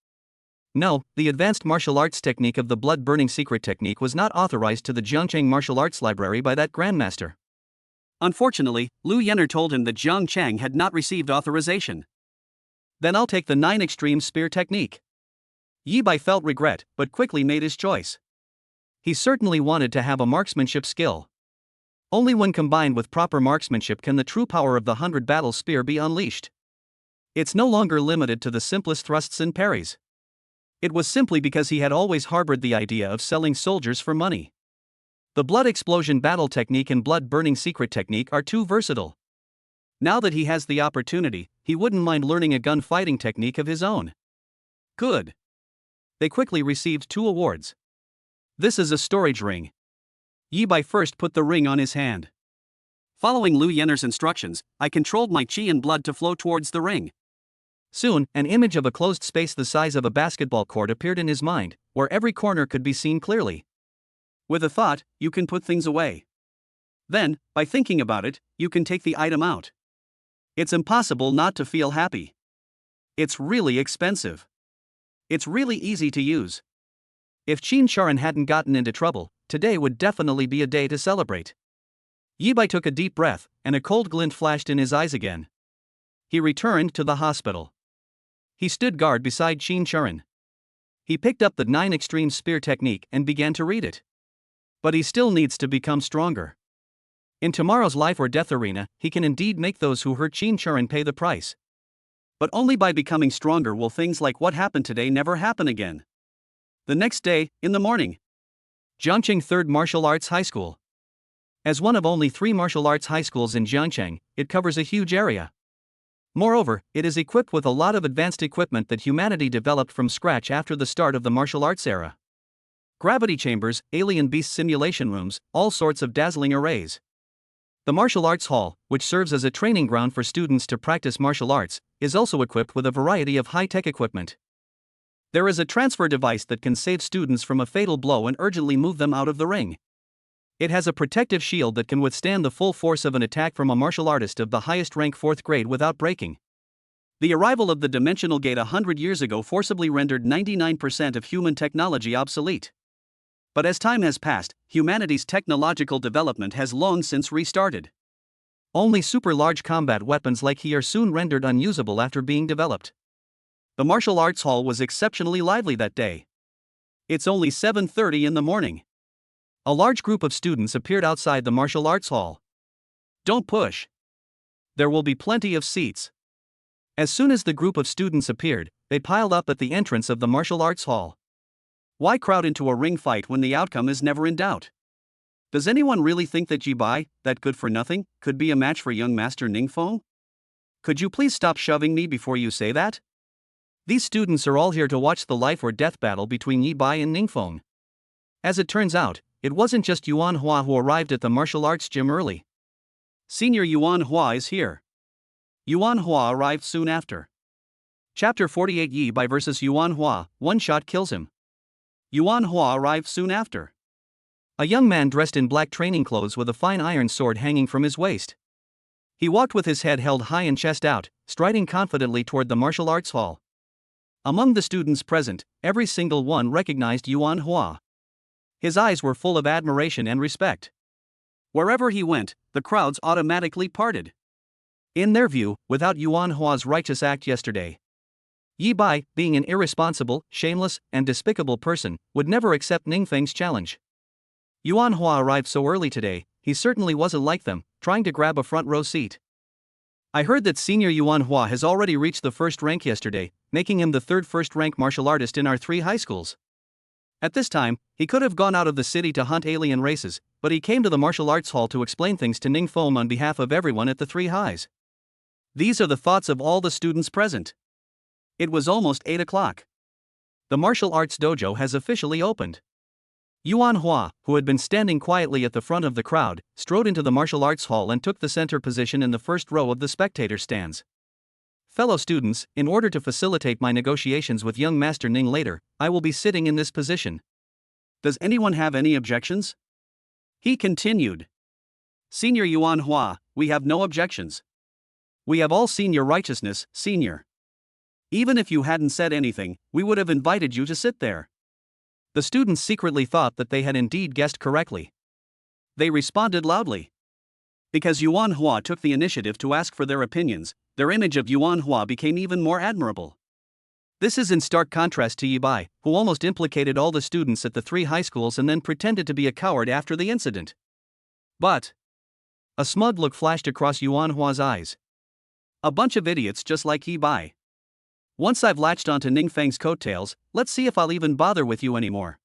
Speaker 1: No, the advanced martial arts technique of the blood-burning secret technique was not authorized to the Jiangcheng Martial Arts Library by that grandmaster. Unfortunately, Lu Yenner told him that Jiangcheng had not received authorization. Then I'll take the 9 extreme spear technique. Yi Bai felt regret, but quickly made his choice. He certainly wanted to have a marksmanship skill. Only when combined with proper marksmanship can the true power of the 100 battle spear be unleashed. It's no longer limited to the simplest thrusts and parries. It was simply because he had always harbored the idea of selling soldiers for money. The blood explosion battle technique and blood burning secret technique are too versatile. Now that he has the opportunity, he wouldn't mind learning a gun fighting technique of his own. Good. They quickly received 2 awards. This is a storage ring. Yi Bai first put the ring on his hand. Following Lu Yenner's instructions, I controlled my qi and blood to flow towards the ring. Soon, an image of a closed space the size of a basketball court appeared in his mind, where every corner could be seen clearly. With a thought, you can put things away. Then, by thinking about it, you can take the item out. It's impossible not to feel happy. It's really expensive. It's really easy to use. If Qin Sharon hadn't gotten into trouble, today would definitely be a day to celebrate. Yi Bai took a deep breath, and a cold glint flashed in his eyes again. He returned to the hospital. He stood guard beside Qin Sharon. He picked up the 9 extreme spear technique and began to read it. But he still needs to become stronger. In tomorrow's life or death arena, he can indeed make those who hurt Qin Sharon pay the price. But only by becoming stronger will things like what happened today never happen again. The next day, in the morning. Jiangcheng 3rd Martial Arts High School. As one of only 3 martial arts high schools in Jiangcheng, it covers a huge area. Moreover, it is equipped with a lot of advanced equipment that humanity developed from scratch after the start of the martial arts era. Gravity chambers, alien beast simulation rooms, all sorts of dazzling arrays. The Martial Arts Hall, which serves as a training ground for students to practice martial arts, is also equipped with a variety of high-tech equipment. There is a transfer device that can save students from a fatal blow and urgently move them out of the ring. It has a protective shield that can withstand the full force of an attack from a martial artist of the highest rank 4th grade without breaking. The arrival of the dimensional gate 100 years ago forcibly rendered 99% of human technology obsolete. But as time has passed, humanity's technological development has long since restarted. Only super-large combat weapons like he are soon rendered unusable after being developed. The martial arts hall was exceptionally lively that day. It's only 7:30 in the morning. A large group of students appeared outside the martial arts hall. Don't push. There will be plenty of seats. As soon as the group of students appeared, they piled up at the entrance of the martial arts hall. Why crowd into a ring fight when the outcome is never in doubt? Does anyone really think that Yi Bai, that good for nothing, could be a match for young Master Ningfeng? Could you please stop shoving me before you say that? These students are all here to watch the life or death battle between Yi Bai and Ningfeng. As it turns out, it wasn't just Yuan Hua who arrived at the martial arts gym early. Senior Yuan Hua is here. Yuan Hua arrived soon after. Chapter 48 Yi Bai vs Yuan Hua, one shot kills him. Yuan Hua arrived soon after. A young man dressed in black training clothes with a fine iron sword hanging from his waist. He walked with his head held high and chest out, striding confidently toward the martial arts hall. Among the students present, every single one recognized Yuan Hua. His eyes were full of admiration and respect. Wherever he went, the crowds automatically parted. In their view, without Yuan Hua's righteous act yesterday, Yi Bai, being an irresponsible, shameless, and despicable person, would never accept Ningfeng's challenge. Yuan Hua arrived so early today, he certainly wasn't like them, trying to grab a front row seat. I heard that senior Yuan Hua has already reached the first rank yesterday, making him the third first-rank martial artist in our 3 high schools. At this time, he could have gone out of the city to hunt alien races, but he came to the martial arts hall to explain things to Ningfeng on behalf of everyone at the 3 highs. These are the thoughts of all the students present. It was almost 8 o'clock. The martial arts dojo has officially opened. Yuan Hua, who had been standing quietly at the front of the crowd, strode into the martial arts hall and took the center position in the first row of the spectator stands. Fellow students, in order to facilitate my negotiations with young Master Ning later, I will be sitting in this position. Does anyone have any objections? He continued. Senior Yuan Hua, we have no objections. We have all seen your righteousness, senior. Even if you hadn't said anything, we would have invited you to sit there. The students secretly thought that they had indeed guessed correctly. They responded loudly. Because Yuan Hua took the initiative to ask for their opinions, their image of Yuan Hua became even more admirable. This is in stark contrast to Yi Bai, who almost implicated all the students at the 3 high schools and then pretended to be a coward after the incident. But a smug look flashed across Yuan Hua's eyes. A bunch of idiots just like Yi Bai. Once I've latched onto Ningfeng's coattails, let's see if I'll even bother with you anymore.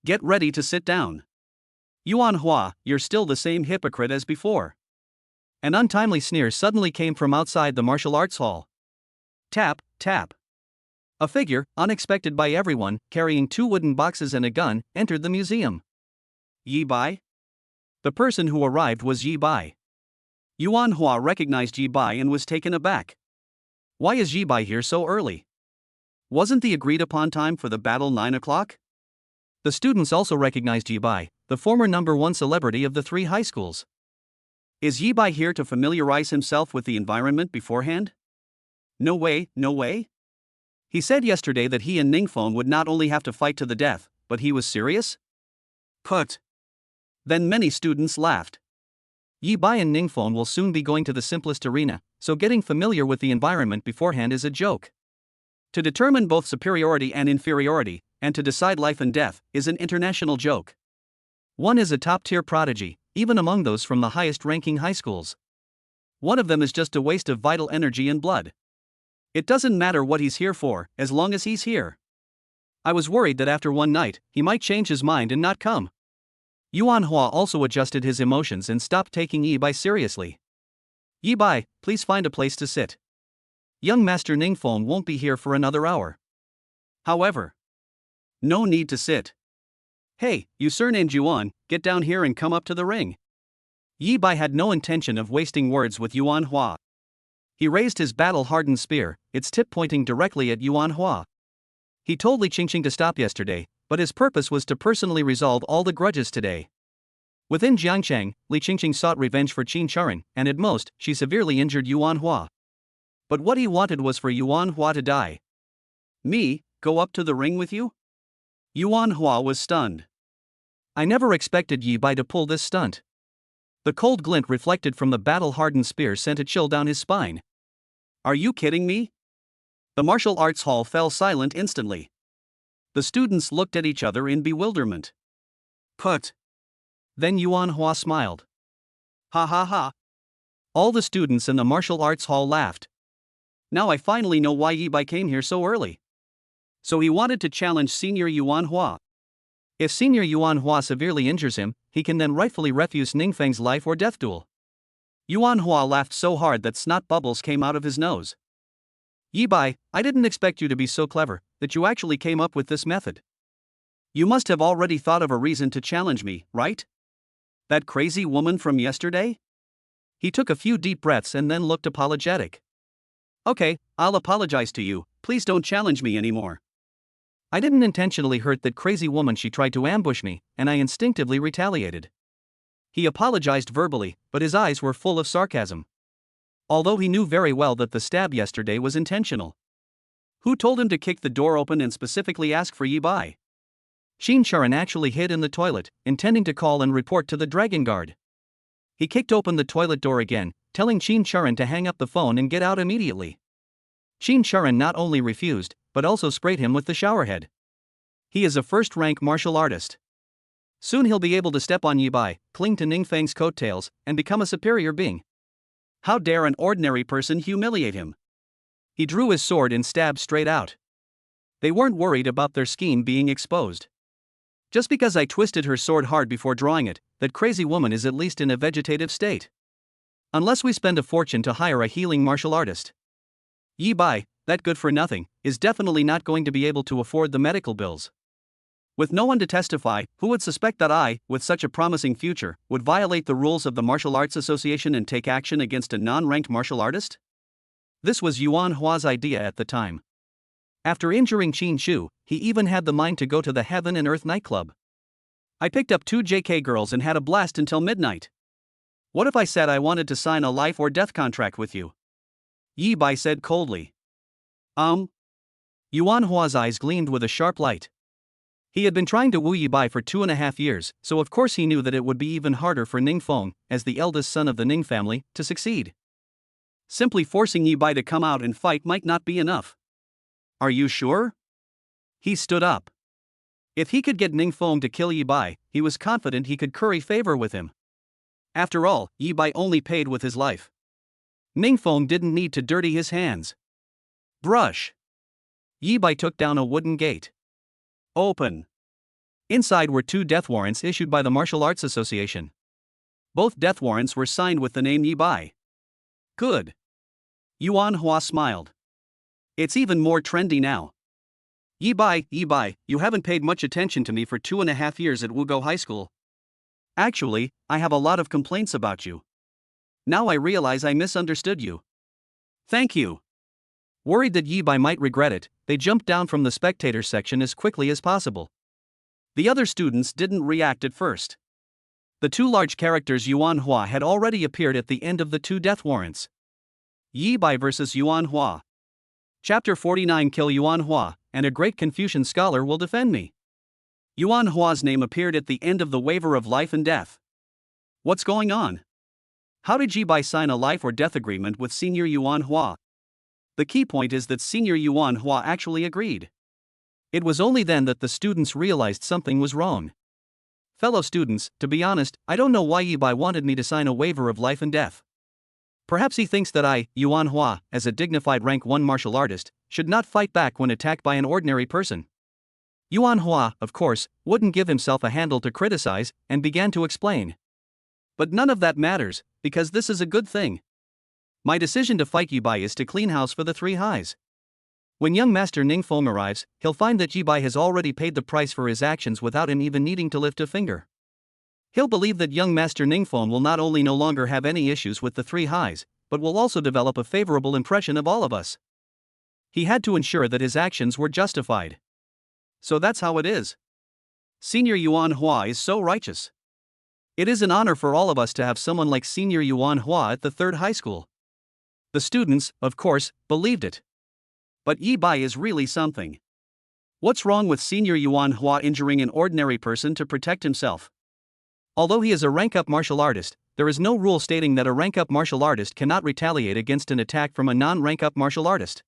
Speaker 1: Get ready to sit down. Yuan Hua, you're still the same hypocrite as before. An untimely sneer suddenly came from outside the martial arts hall. Tap, tap. A figure, unexpected by everyone, carrying 2 wooden boxes and a gun, entered the museum. Yi Bai? The person who arrived was Yi Bai. Yuan Hua recognized Yi Bai and was taken aback. Why is Yi Bai here so early? Wasn't the agreed upon time for the battle 9 o'clock? The students also recognized Yi Bai, the former #1 celebrity of the 3 high schools. Is Yi Bai here to familiarize himself with the environment beforehand? No way, no way. He said yesterday that he and Ningfeng would not only have to fight to the death, but he was serious? Put. Then many students laughed. Yi Bai and Ningfeng will soon be going to the simplest arena, so getting familiar with the environment beforehand is a joke. To determine both superiority and inferiority, and to decide life and death, is an international joke. One is a top-tier prodigy, even among those from the highest-ranking high schools. One of them is just a waste of vital energy and blood. It doesn't matter what he's here for, as long as he's here. I was worried that after one night, he might change his mind and not come. Yuan Hua also adjusted his emotions and stopped taking Yi Bai seriously. Yi Bai, please find a place to sit. Young Master Ningfeng won't be here for another hour. However, no need to sit. Hey, you surnamed Yuan, get down here and come up to the ring. Yi Bai had no intention of wasting words with Yuan Hua. He raised his battle-hardened spear, its tip pointing directly at Yuan Hua. He told Li Qingqing to stop yesterday, but his purpose was to personally resolve all the grudges today. Within Jiangcheng, Li Qingqing sought revenge for Qin Charan, and at most, she severely injured Yuan Hua. But what he wanted was for Yuan Hua to die. Me, go up to the ring with you? Yuan Hua was stunned. I never expected Yi Bai to pull this stunt. The cold glint reflected from the battle-hardened spear sent a chill down his spine. Are you kidding me? The martial arts hall fell silent instantly. The students looked at each other in bewilderment. Put. Then Yuan Hua smiled. Ha ha ha. All the students in the martial arts hall laughed. Now I finally know why Yi Bai came here so early. So he wanted to challenge Senior Yuan Hua. If Senior Yuan Hua severely injures him, he can then rightfully refuse Ningfeng's life or death duel. Yuan Hua laughed so hard that snot bubbles came out of his nose. Yi Bai, I didn't expect you to be so clever, that you actually came up with this method. You must have already thought of a reason to challenge me, right? That crazy woman from yesterday? He took a few deep breaths and then looked apologetic. Okay, I'll apologize to you, please don't challenge me anymore. I didn't intentionally hurt that crazy woman. She tried to ambush me, and I instinctively retaliated. He apologized verbally, but his eyes were full of sarcasm. Although he knew very well that the stab yesterday was intentional. Who told him to kick the door open and specifically ask for Yi-Bai? Shin Charan actually hid in the toilet, intending to call and report to the Dragon Guard. He kicked open the toilet door again, telling Shin Charan to hang up the phone and get out immediately. Shin Charan not only refused, but also sprayed him with the showerhead. He is a first-rank martial artist. Soon he'll be able to step on Yi-Bai, cling to Ningfeng's coattails, and become a superior being. How dare an ordinary person humiliate him? He drew his sword and stabbed straight out. They weren't worried about their scheme being exposed. Just because I twisted her sword hard before drawing it, that crazy woman is at least in a vegetative state. Unless we spend a fortune to hire a healing martial artist. Yi-Bai, that good for nothing, is definitely not going to be able to afford the medical bills. With no one to testify, who would suspect that I, with such a promising future, would violate the rules of the Martial Arts Association and take action against a non-ranked martial artist? This was Yuan Hua's idea at the time. After injuring Qin Shu, he even had the mind to go to the Heaven and Earth nightclub. I picked up 2 JK girls and had a blast until midnight. What if I said I wanted to sign a life or death contract with you? Yi-Bai said coldly. Yuan Hua's eyes gleamed with a sharp light. He had been trying to woo Yi-Bai for 2.5 years, so of course he knew that it would be even harder for Ning Feng, as the eldest son of the Ning family, to succeed. Simply forcing Yi-Bai to come out and fight might not be enough. Are you sure? He stood up. If he could get Ning Feng to kill Yi-Bai, he was confident he could curry favor with him. After all, Yi-Bai only paid with his life. Ning Feng didn't need to dirty his hands. Brush. Yi-Bai took down a wooden gate. Open. Inside were 2 death warrants issued by the Martial Arts Association. Both death warrants were signed with the name Yi-Bai. Good. Yuan Hua smiled. It's even more trendy now. Yi-Bai, you haven't paid much attention to me for 2.5 years at Wugo High School. Actually, I have a lot of complaints about you. Now I realize I misunderstood you. Thank you. Worried that Yi-Bai might regret it, they jumped down from the spectators section as quickly as possible. The other students didn't react at first. The 2 large characters Yuan Hua had already appeared at the end of the 2 death warrants. Yi-Bai vs. Yuan Hua. Chapter 49. Kill Yuan Hua, and a great Confucian scholar will defend me. Yuan Hua's name appeared at the end of the waiver of life and death. What's going on? How did Yi-Bai sign a life or death agreement with Senior Yuan Hua? The key point is that Senior Yuan Hua actually agreed. It was only then that the students realized something was wrong. Fellow students, to be honest, I don't know why Yi-Bai wanted me to sign a waiver of life and death. Perhaps he thinks that I, Yuan Hua, as a dignified rank 1 martial artist, should not fight back when attacked by an ordinary person. Yuan Hua, of course, wouldn't give himself a handle to criticize, and began to explain. But none of that matters, because this is a good thing. My decision to fight Yi-Bai is to clean house for the 3 highs. When young Master Ning Feng arrives, he'll find that Yi-Bai has already paid the price for his actions without him even needing to lift a finger. He'll believe that young Master Ning Feng will not only no longer have any issues with the 3 highs, but will also develop a favorable impression of all of us. He had to ensure that his actions were justified. So that's how it is. Senior Yuan Hua is so righteous. It is an honor for all of us to have someone like Senior Yuan Hua at the 3rd high school. The students, of course, believed it. But Yi-Bai is really something. What's wrong with Senior Yuan Hua injuring an ordinary person to protect himself? Although he is a rank-up martial artist, there is no rule stating that a rank-up martial artist cannot retaliate against an attack from a non-rank-up martial artist.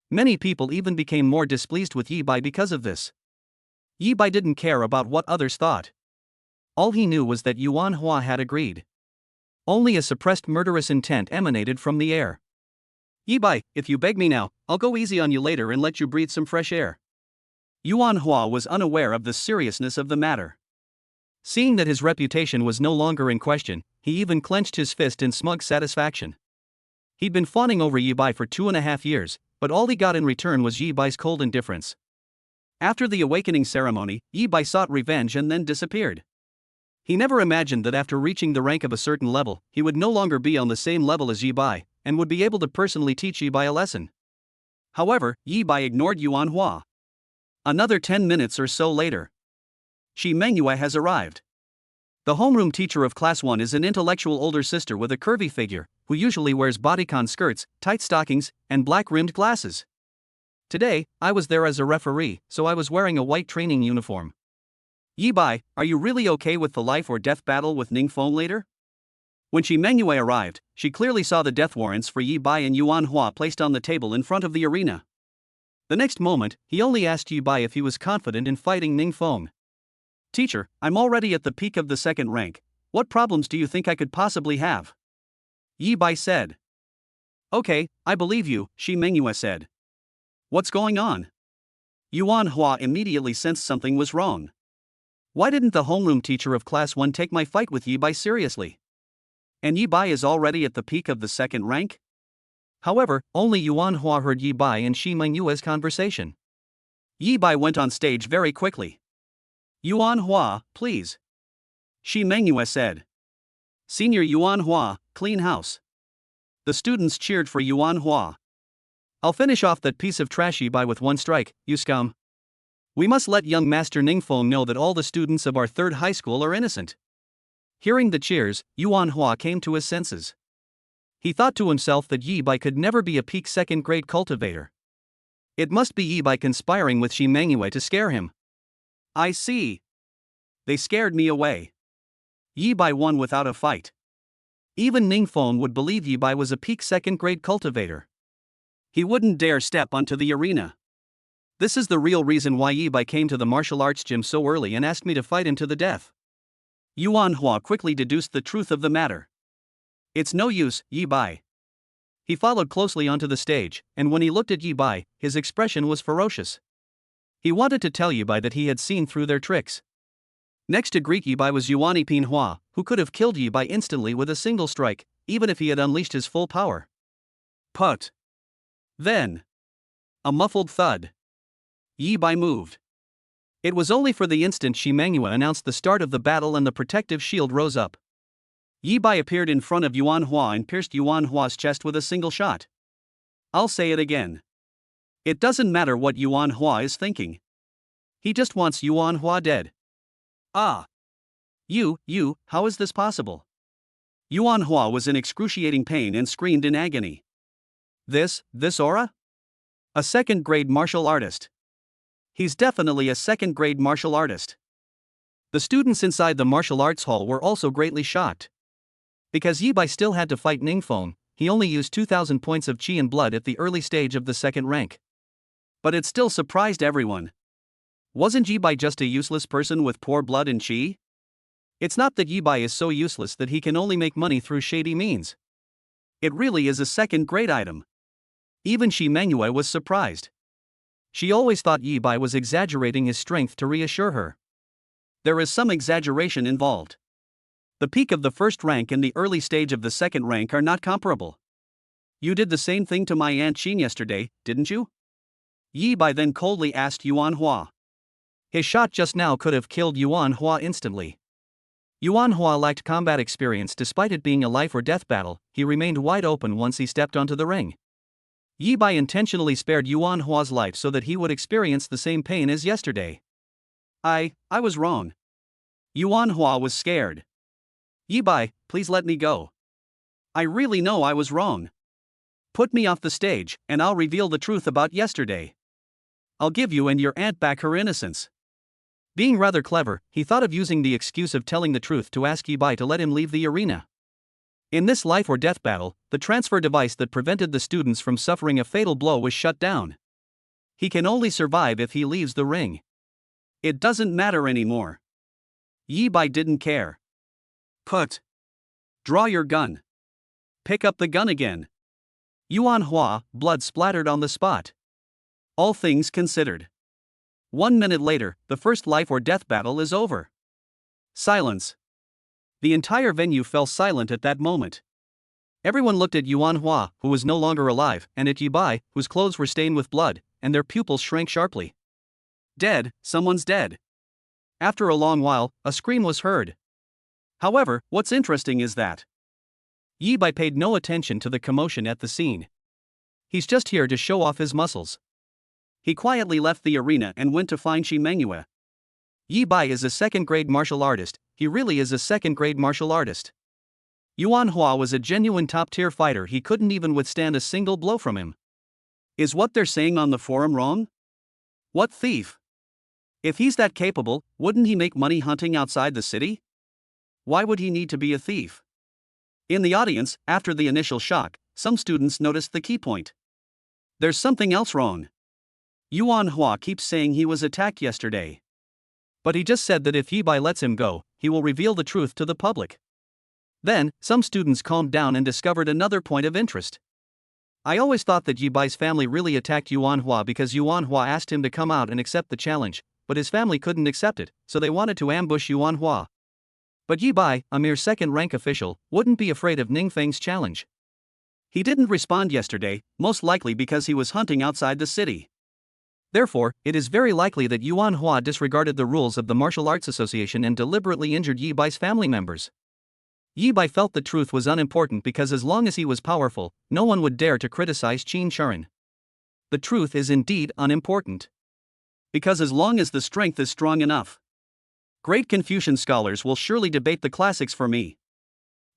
Speaker 1: Many people even became more displeased with Yi-Bai because of this. Yi-Bai didn't care about what others thought. All he knew was that Yuan Hua had agreed. Only a suppressed murderous intent emanated from the air. Yi-Bai, if you beg me now, I'll go easy on you later and let you breathe some fresh air. Yuan Hua was unaware of the seriousness of the matter. Seeing that his reputation was no longer in question, he even clenched his fist in smug satisfaction. He'd been fawning over Yi-Bai for 2.5 years, but all he got in return was Yi-Bai's cold indifference. After the awakening ceremony, Yi-Bai sought revenge and then disappeared. He never imagined that after reaching the rank of a certain level, he would no longer be on the same level as Yi-Bai, and would be able to personally teach Yi-Bai a lesson. However, Yi-Bai ignored Yuan Hua. Another 10 minutes or so later. Shi Mengyue has arrived. The homeroom teacher of Class 1 is an intellectual older sister with a curvy figure, who usually wears bodycon skirts, tight stockings, and black-rimmed glasses. Today, I was there as a referee, so I was wearing a white training uniform. Yi Bai, are you really okay with the life or death battle with Ning Feng later? When Shi Mengyue arrived, she clearly saw the death warrants for Yi Bai and Yuan Hua placed on the table in front of the arena. The next moment, he only asked Yi Bai if he was confident in fighting Ning Feng. Teacher, I'm already at the peak of the second rank. What problems do you think I could possibly have? Yi Bai said. Okay, I believe you, Shi Mengyue said. What's going on? Yuan Hua immediately sensed something was wrong. Why didn't the homeroom teacher of Class 1 take my fight with Yi Bai seriously? And Yi Bai is already at the peak of the second rank? However, only Yuan Hua heard Yi Bai and Shi Mengyue's conversation. Yi Bai went on stage very quickly. Yuan Hua, please. Shi Mengyue said. Senior Yuan Hua, clean house. The students cheered for Yuan Hua. I'll finish off that piece of trash Yi Bai with one strike, you scum. We must let young Master Ning Feng know that all the students of our third high school are innocent. Hearing the cheers, Yuan Hua came to his senses. He thought to himself that Yi Bai could never be a peak second-grade cultivator. It must be Yi Bai conspiring with Shi Mengyue to scare him. I see. They scared me away. Yi Bai won without a fight. Even Ning Feng would believe Yi Bai was a peak second-grade cultivator. He wouldn't dare step onto the arena. This is the real reason why Yi Bai came to the martial arts gym so early and asked me to fight him to the death. Yuan Hua quickly deduced the truth of the matter. It's no use, Yi Bai. He followed closely onto the stage, and when he looked at Yi Bai, his expression was ferocious. He wanted to tell Yi Bai that he had seen through their tricks. Next to Greek Yi Bai was Yuan Ipin Hua, who could have killed Yi Bai instantly with a single strike, even if he had unleashed his full power. Put. Then. A muffled thud. Yi Bai moved. It was only for the instant Shi Mengyue announced the start of the battle and the protective shield rose up. Yi Bai appeared in front of Yuan Hua and pierced Yuan Hua's chest with a single shot. I'll say it again. It doesn't matter what Yuan Hua is thinking. He just wants Yuan Hua dead. Ah. How is this possible? Yuan Hua was in excruciating pain and screamed in agony. This aura? A second-grade martial artist. He's definitely a second-grade martial artist. The students inside the martial arts hall were also greatly shocked. Because Yi Bai still had to fight Ning Feng, he only used 2,000 points of chi and blood at the early stage of the second rank. But it still surprised everyone. Wasn't Yi Bai just a useless person with poor blood and chi? It's not that Yi Bai is so useless that he can only make money through shady means. It really is a second-grade item. Even Shi Mengyue was surprised. She always thought Yi Bai was exaggerating his strength to reassure her. There is some exaggeration involved. The peak of the first rank and the early stage of the second rank are not comparable. You did the same thing to my Aunt Xin yesterday, didn't you? Yi Bai then coldly asked Yuan Hua. His shot just now could have killed Yuan Hua instantly. Yuan Hua lacked combat experience despite it being a life or death battle. He remained wide open once he stepped onto the ring. Yi Bai intentionally spared Yuan Hua's life so that he would experience the same pain as yesterday. I was wrong. Yuan Hua was scared. Yi Bai, please let me go. I really know I was wrong. Put me off the stage, and I'll reveal the truth about yesterday. I'll give you and your aunt back her innocence. Being rather clever, he thought of using the excuse of telling the truth to ask Yi Bai to let him leave the arena. In this life or death battle, the transfer device that prevented the students from suffering a fatal blow was shut down. He can only survive if he leaves the ring. It doesn't matter anymore. Yi Bai didn't care. Put. Draw your gun. Pick up the gun again. Yuan Hua, blood splattered on the spot. All things considered. 1 minute later, the first life or death battle is over. Silence. The entire venue fell silent at that moment. Everyone looked at Yuan Hua, who was no longer alive, and at Yi Bai, whose clothes were stained with blood, and their pupils shrank sharply. Dead, someone's dead. After a long while, a scream was heard. However, what's interesting is that Yi Bai paid no attention to the commotion at the scene. He's just here to show off his muscles. He quietly left the arena and went to find Shi Mengyue. Yi Bai is a second-grade martial artist. He really is a second-grade martial artist. Yuan Hua was a genuine top-tier fighter. He couldn't even withstand a single blow from him. Is what they're saying on the forum wrong? What thief? If he's that capable, wouldn't he make money hunting outside the city? Why would he need to be a thief? In the audience, after the initial shock, some students noticed the key point. There's something else wrong. Yuan Hua keeps saying he was attacked yesterday. But he just said that if Yi Bai lets him go, he will reveal the truth to the public. Then, some students calmed down and discovered another point of interest. I always thought that Yi Bai's family really attacked Yuan Hua because Yuan Hua asked him to come out and accept the challenge, but his family couldn't accept it, so they wanted to ambush Yuan Hua. But Yi Bai, a mere second-rank official, wouldn't be afraid of Ning Feng's challenge. He didn't respond yesterday, most likely because he was hunting outside the city. Therefore, it is very likely that Yuan Hua disregarded the rules of the Martial Arts Association and deliberately injured Yi Bai's family members. Yi Bai felt the truth was unimportant because as long as he was powerful, no one would dare to criticize Qin Shuren. The truth is indeed unimportant. Because as long as the strength is strong enough. Great Confucian scholars will surely debate the classics for me.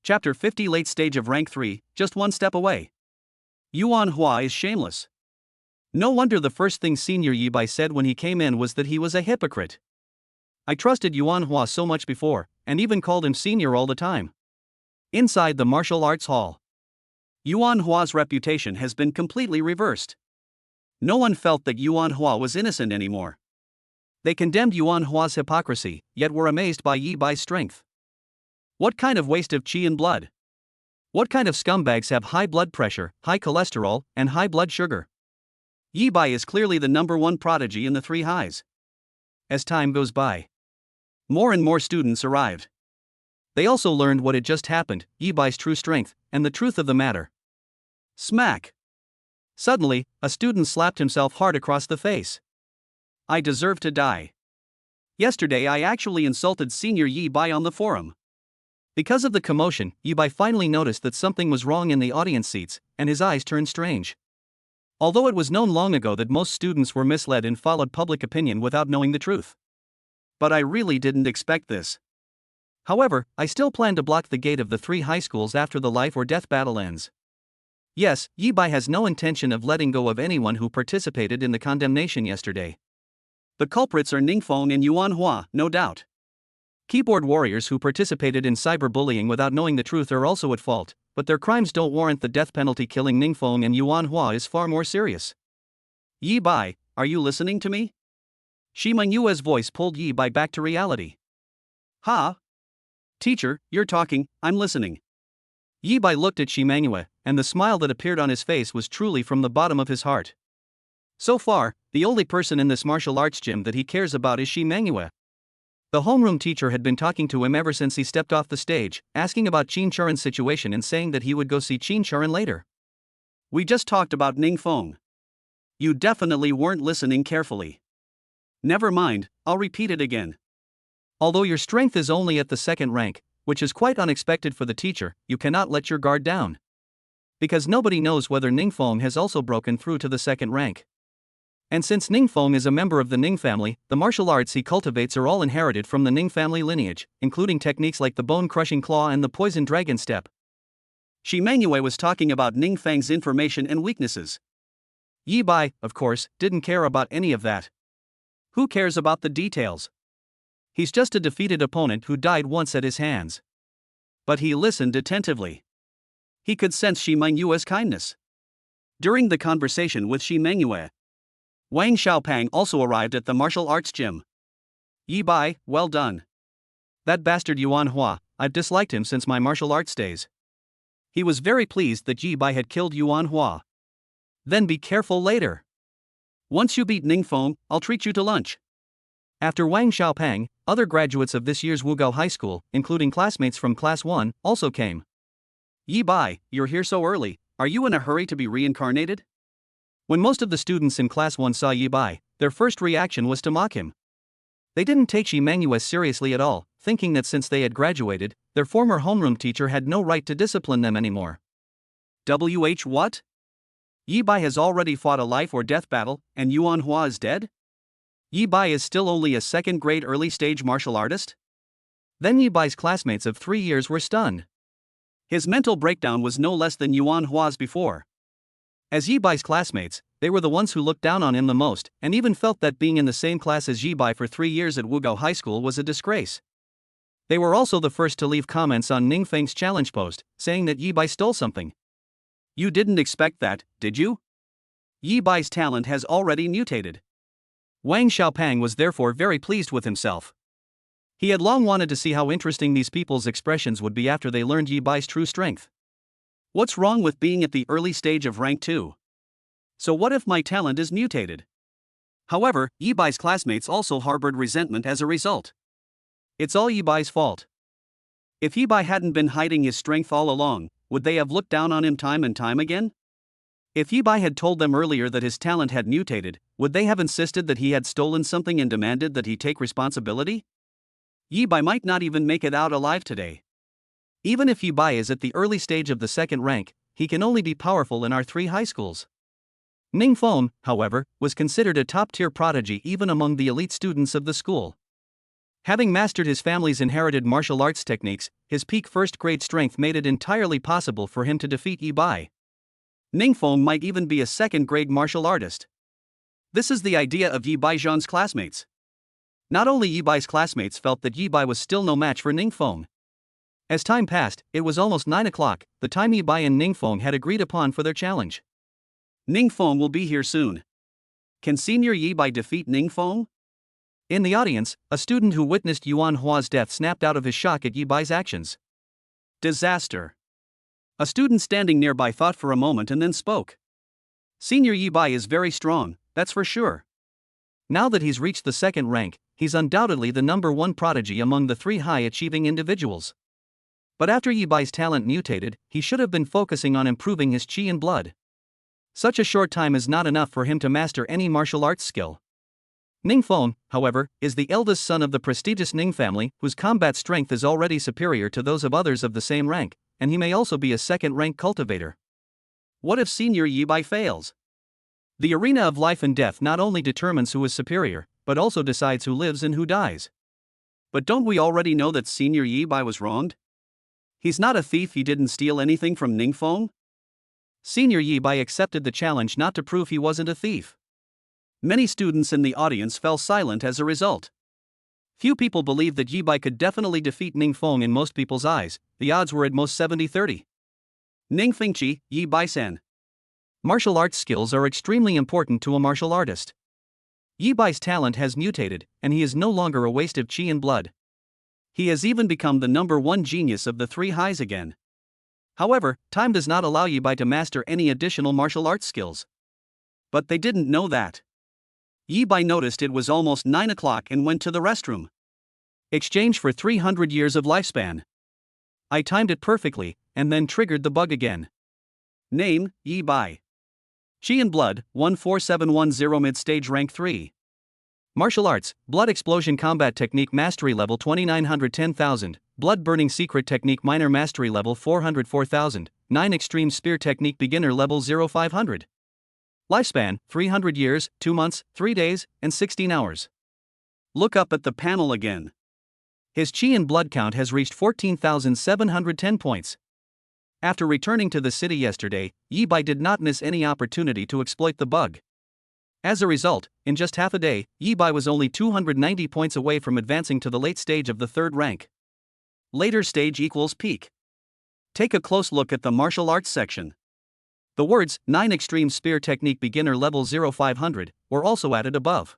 Speaker 1: Chapter 50 Late stage of rank 3, just one step away. Yuan Hua is shameless. No wonder the first thing Senior Yi Bai said when he came in was that he was a hypocrite. I trusted Yuan Hua so much before, and even called him senior all the time. Inside the martial arts hall, Yuan Hua's reputation has been completely reversed. No one felt that Yuan Hua was innocent anymore. They condemned Yuan Hua's hypocrisy, yet were amazed by Yi Bai's strength. What kind of waste of qi and blood? What kind of scumbags have high blood pressure, high cholesterol, and high blood sugar? Yi Bai is clearly the #1 prodigy in the three highs. As time goes by, more and more students arrived. They also learned what had just happened, Yi Bai's true strength, and the truth of the matter. Smack! Suddenly, a student slapped himself hard across the face. I deserve to die. Yesterday I actually insulted Senior Yi Bai on the forum. Because of the commotion, Yi Bai finally noticed that something was wrong in the audience seats, and his eyes turned strange. Although it was known long ago that most students were misled and followed public opinion without knowing the truth. But I really didn't expect this. However, I still plan to block the gate of the three high schools after the life or death battle ends. Yes, Yi Bai has no intention of letting go of anyone who participated in the condemnation yesterday. The culprits are Ningfeng and Yuan Hua, no doubt. Keyboard warriors who participated in cyberbullying without knowing the truth are also at fault, but their crimes don't warrant the death penalty. Killing Ningfeng and Yuan Hua is far more serious. Yi Bai, are you listening to me? Shi Mengyue's voice pulled Yi Bai back to reality. Ha? Teacher, you're talking, I'm listening. Yi Bai looked at Shi Mengyue, and the smile that appeared on his face was truly from the bottom of his heart. So far, the only person in this martial arts gym that he cares about is Shi Mengyue. The homeroom teacher had been talking to him ever since he stepped off the stage, asking about Qin Shuren's situation and saying that he would go see Qin Shuren later. We just talked about Ningfeng. You definitely weren't listening carefully. Never mind, I'll repeat it again. Although your strength is only at the second rank, which is quite unexpected for the teacher, you cannot let your guard down. Because nobody knows whether Ningfeng has also broken through to the second rank. And since Ningfeng is a member of the Ning family, the martial arts he cultivates are all inherited from the Ning family lineage, including techniques like the bone-crushing claw and the poison dragon step. Shi Mengyue was talking about Ningfeng's information and weaknesses. Yi Bai, of course, didn't care about any of that. Who cares about the details? He's just a defeated opponent who died once at his hands. But he listened attentively. He could sense Shi Mengyue's kindness. During the conversation with Shi Mengyue, Wang Xiaopang also arrived at the martial arts gym. Yi Bai, well done. That bastard Yuan Hua, I've disliked him since my martial arts days. He was very pleased that Yi Bai had killed Yuan Hua. Then be careful later. Once you beat Ningfeng, I'll treat you to lunch. After Wang Xiaopang, other graduates of this year's Wugao High School, including classmates from Class 1, also came. Yi Bai, you're here so early, are you in a hurry to be reincarnated? When most of the students in Class 1 saw Yi Bai, their first reaction was to mock him. They didn't take Shi Mengyue seriously at all, thinking that since they had graduated, their former homeroom teacher had no right to discipline them anymore. What? Yi Bai has already fought a life or death battle, and Yuan Hua is dead? Yi Bai is still only a second-grade early-stage martial artist? Then Yi Bai's classmates of 3 years were stunned. His mental breakdown was no less than Yuan Hua's before. As Yi Bai's classmates, they were the ones who looked down on him the most, and even felt that being in the same class as Yi Bai for 3 years at Wugao High School was a disgrace. They were also the first to leave comments on Ning Feng's challenge post, saying that Yi Bai stole something. You didn't expect that, did you? Yi Bai's talent has already mutated. Wang Xiaopang was therefore very pleased with himself. He had long wanted to see how interesting these people's expressions would be after they learned Yi Bai's true strength. What's wrong with being at the early stage of rank 2? So what if my talent is mutated? However, Yi Bai's classmates also harbored resentment as a result. It's all Yi Bai's fault. If Yi Bai hadn't been hiding his strength all along, would they have looked down on him time and time again? If Yi Bai had told them earlier that his talent had mutated, would they have insisted that he had stolen something and demanded that he take responsibility? Yi Bai might not even make it out alive today. Even if Yi Bai is at the early stage of the second rank, he can only be powerful in our 3 high schools. Ning Feng, however, was considered a top-tier prodigy even among the elite students of the school. Having mastered his family's inherited martial arts techniques, his peak first-grade strength made it entirely possible for him to defeat Yi Bai. Ning Feng might even be a second-grade martial artist. This is the idea of Yi Baizhan's classmates. Not only Yi Bai's classmates felt that Yi Bai was still no match for Ning Feng. As time passed, it was almost 9 o'clock, the time Yi Bai and Ning Feng had agreed upon for their challenge. Ning Feng will be here soon. Can Senior Yi Bai defeat Ning Feng? In the audience, a student who witnessed Yuan Hua's death snapped out of his shock at Yi Bai's actions. Disaster. A student standing nearby thought for a moment and then spoke. Senior Yi Bai is very strong, that's for sure. Now that he's reached the second rank, he's undoubtedly the number 1 prodigy among the 3 high-achieving individuals. But after Yi Bai's talent mutated, he should have been focusing on improving his qi and blood. Such a short time is not enough for him to master any martial arts skill. Ning Feng, however, is the eldest son of the prestigious Ning family, whose combat strength is already superior to those of others of the same rank, and he may also be a second-rank cultivator. What if Senior Yi Bai fails? The arena of life and death not only determines who is superior, but also decides who lives and who dies. But don't we already know that Senior Yi Bai was wronged? He's not a thief, he didn't steal anything from Ning Feng. Senior Yi Bai accepted the challenge not to prove he wasn't a thief. Many students in the audience fell silent as a result. Few people believed that Yi Bai could definitely defeat Ning Feng. In most people's eyes, the odds were at most 70-30. Ning Fengqi, Yi Bai-san. Martial arts skills are extremely important to a martial artist. Yi Bai's talent has mutated, and he is no longer a waste of qi and blood. He has even become the number 1 genius of the 3 highs again. However, time does not allow Yi Bai to master any additional martial arts skills. But they didn't know that. Yi Bai noticed it was almost 9 o'clock and went to the restroom. Exchange for 300 years of lifespan. I timed it perfectly, and then triggered the bug again. Name, Yi Bai. Qi and blood, 14710 mid-stage rank 3. Martial arts, blood explosion combat technique mastery level 2910,000, blood burning secret technique minor mastery level 404,000, 9 extreme spear technique beginner level 0500. Lifespan, 300 years, 2 months, 3 days, and 16 hours. Look up at the panel again. His qi and blood count has reached 14,710 points. After returning to the city yesterday, Yi Bai did not miss any opportunity to exploit the bug. As a result, in just half a day, Yi Bai was only 290 points away from advancing to the late stage of the 3rd rank. Later stage equals peak. Take a close look at the martial arts section. The words 9 extreme spear technique beginner level 0500 were also added above.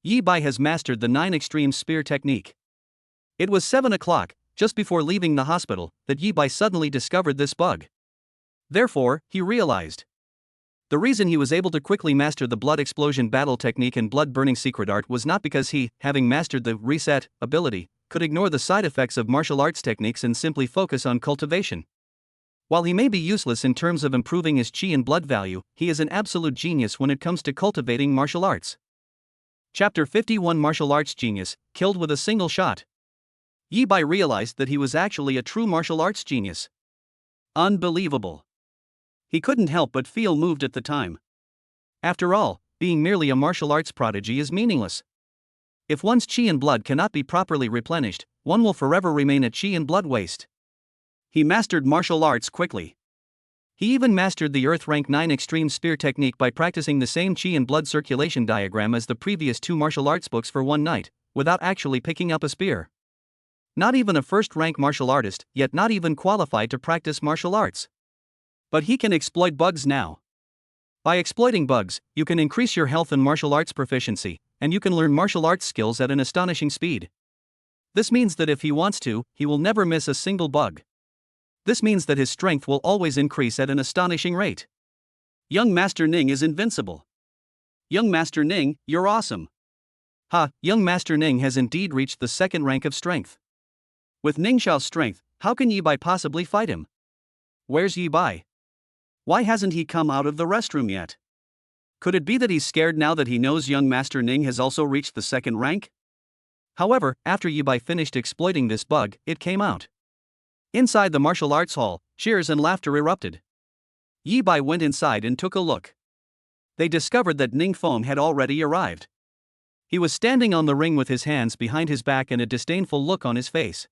Speaker 1: Yi Bai has mastered the 9 extreme spear technique. It was 7 o'clock, just before leaving the hospital, that Yi Bai suddenly discovered this bug. Therefore, he realized. The reason he was able to quickly master the blood explosion battle technique and blood burning secret art was not because he, having mastered the reset ability, could ignore the side effects of martial arts techniques and simply focus on cultivation. While he may be useless in terms of improving his qi and blood value, he is an absolute genius when it comes to cultivating martial arts. Chapter 51 Martial Arts Genius, killed with a single shot. Yi Bai realized that he was actually a true martial arts genius. Unbelievable. He couldn't help but feel moved at the time. After all, being merely a martial arts prodigy is meaningless. If one's chi and blood cannot be properly replenished, one will forever remain a chi and blood waste. He mastered martial arts quickly. He even mastered the Earth Rank 9 Extreme Spear technique by practicing the same chi and blood circulation diagram as the previous 2 martial arts books for one night, without actually picking up a spear. Not even a first-rank martial artist, yet not even qualified to practice martial arts. But he can exploit bugs now. By exploiting bugs, you can increase your health and martial arts proficiency, and you can learn martial arts skills at an astonishing speed. This means that if he wants to, he will never miss a single bug. This means that his strength will always increase at an astonishing rate. Young Master Ning is invincible. Young Master Ning, you're awesome. Ha, young Master Ning has indeed reached the 2nd rank of strength. With Ning Xiao's strength, how can Yi Bai possibly fight him? Where's Yi Bai? Why hasn't he come out of the restroom yet? Could it be that he's scared now that he knows young Master Ning has also reached the 2nd rank? However, after Yi Bai finished exploiting this bug, it came out. Inside the martial arts hall, cheers and laughter erupted. Yi Bai went inside and took a look. They discovered that Ning Feng had already arrived. He was standing on the ring with his hands behind his back and a disdainful look on his face.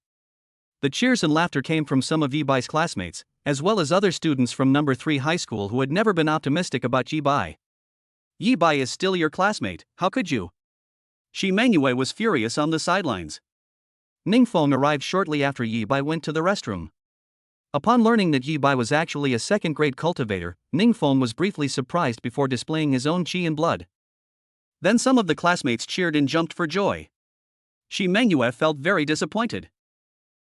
Speaker 1: The cheers and laughter came from some of Yi Bai's classmates, as well as other students from number 3 high school who had never been optimistic about Yi Bai. Yi Bai is still your classmate, how could you? Shi Mengyue was furious on the sidelines. Ning Feng arrived shortly after Yi Bai went to the restroom. Upon learning that Yi Bai was actually a 2nd-grade cultivator, Ning Feng was briefly surprised before displaying his own chi and blood. Then some of the classmates cheered and jumped for joy. Shi Mengyue felt very disappointed.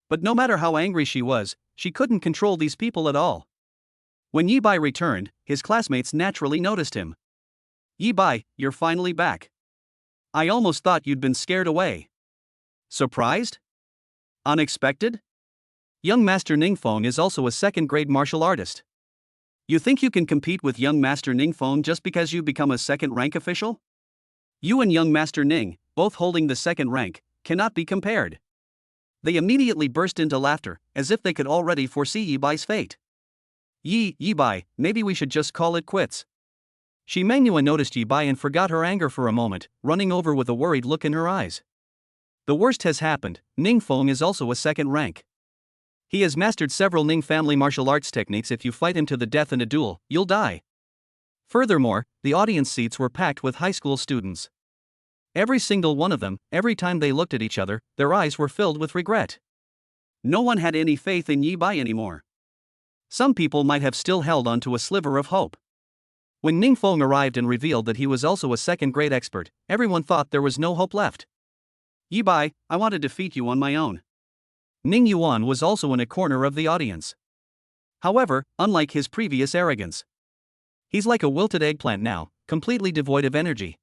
Speaker 1: But no matter how angry she was, she couldn't control these people at all. When Yi Bai returned, his classmates naturally noticed him. Yi Bai, you're finally back. I almost thought you'd been scared away. Surprised? Unexpected? Young Master Ning Feng is also a 2nd-grade martial artist. You think you can compete with young Master Ning Feng just because you become a 2nd-rank official? You and young Master Ning, both holding the 2nd rank, cannot be compared. They immediately burst into laughter, as if they could already foresee Yi Bai's fate. Yi Bai, maybe we should just call it quits. Shi Mengyue noticed Yi Bai and forgot her anger for a moment, running over with a worried look in her eyes. The worst has happened, Ning Feng is also a 2nd rank. He has mastered several Ning family martial arts techniques. If you fight him to the death in a duel, you'll die. Furthermore, the audience seats were packed with high school students. Every single one of them, every time they looked at each other, their eyes were filled with regret. No one had any faith in Yi Bai anymore. Some people might have still held on to a sliver of hope. When Ning Feng arrived and revealed that he was also a 2nd-grade expert, everyone thought there was no hope left. Yi Bai, I want to defeat you on my own. Ning Yuan was also in a corner of the audience. However, unlike his previous arrogance, he's like a wilted eggplant now, completely devoid of energy.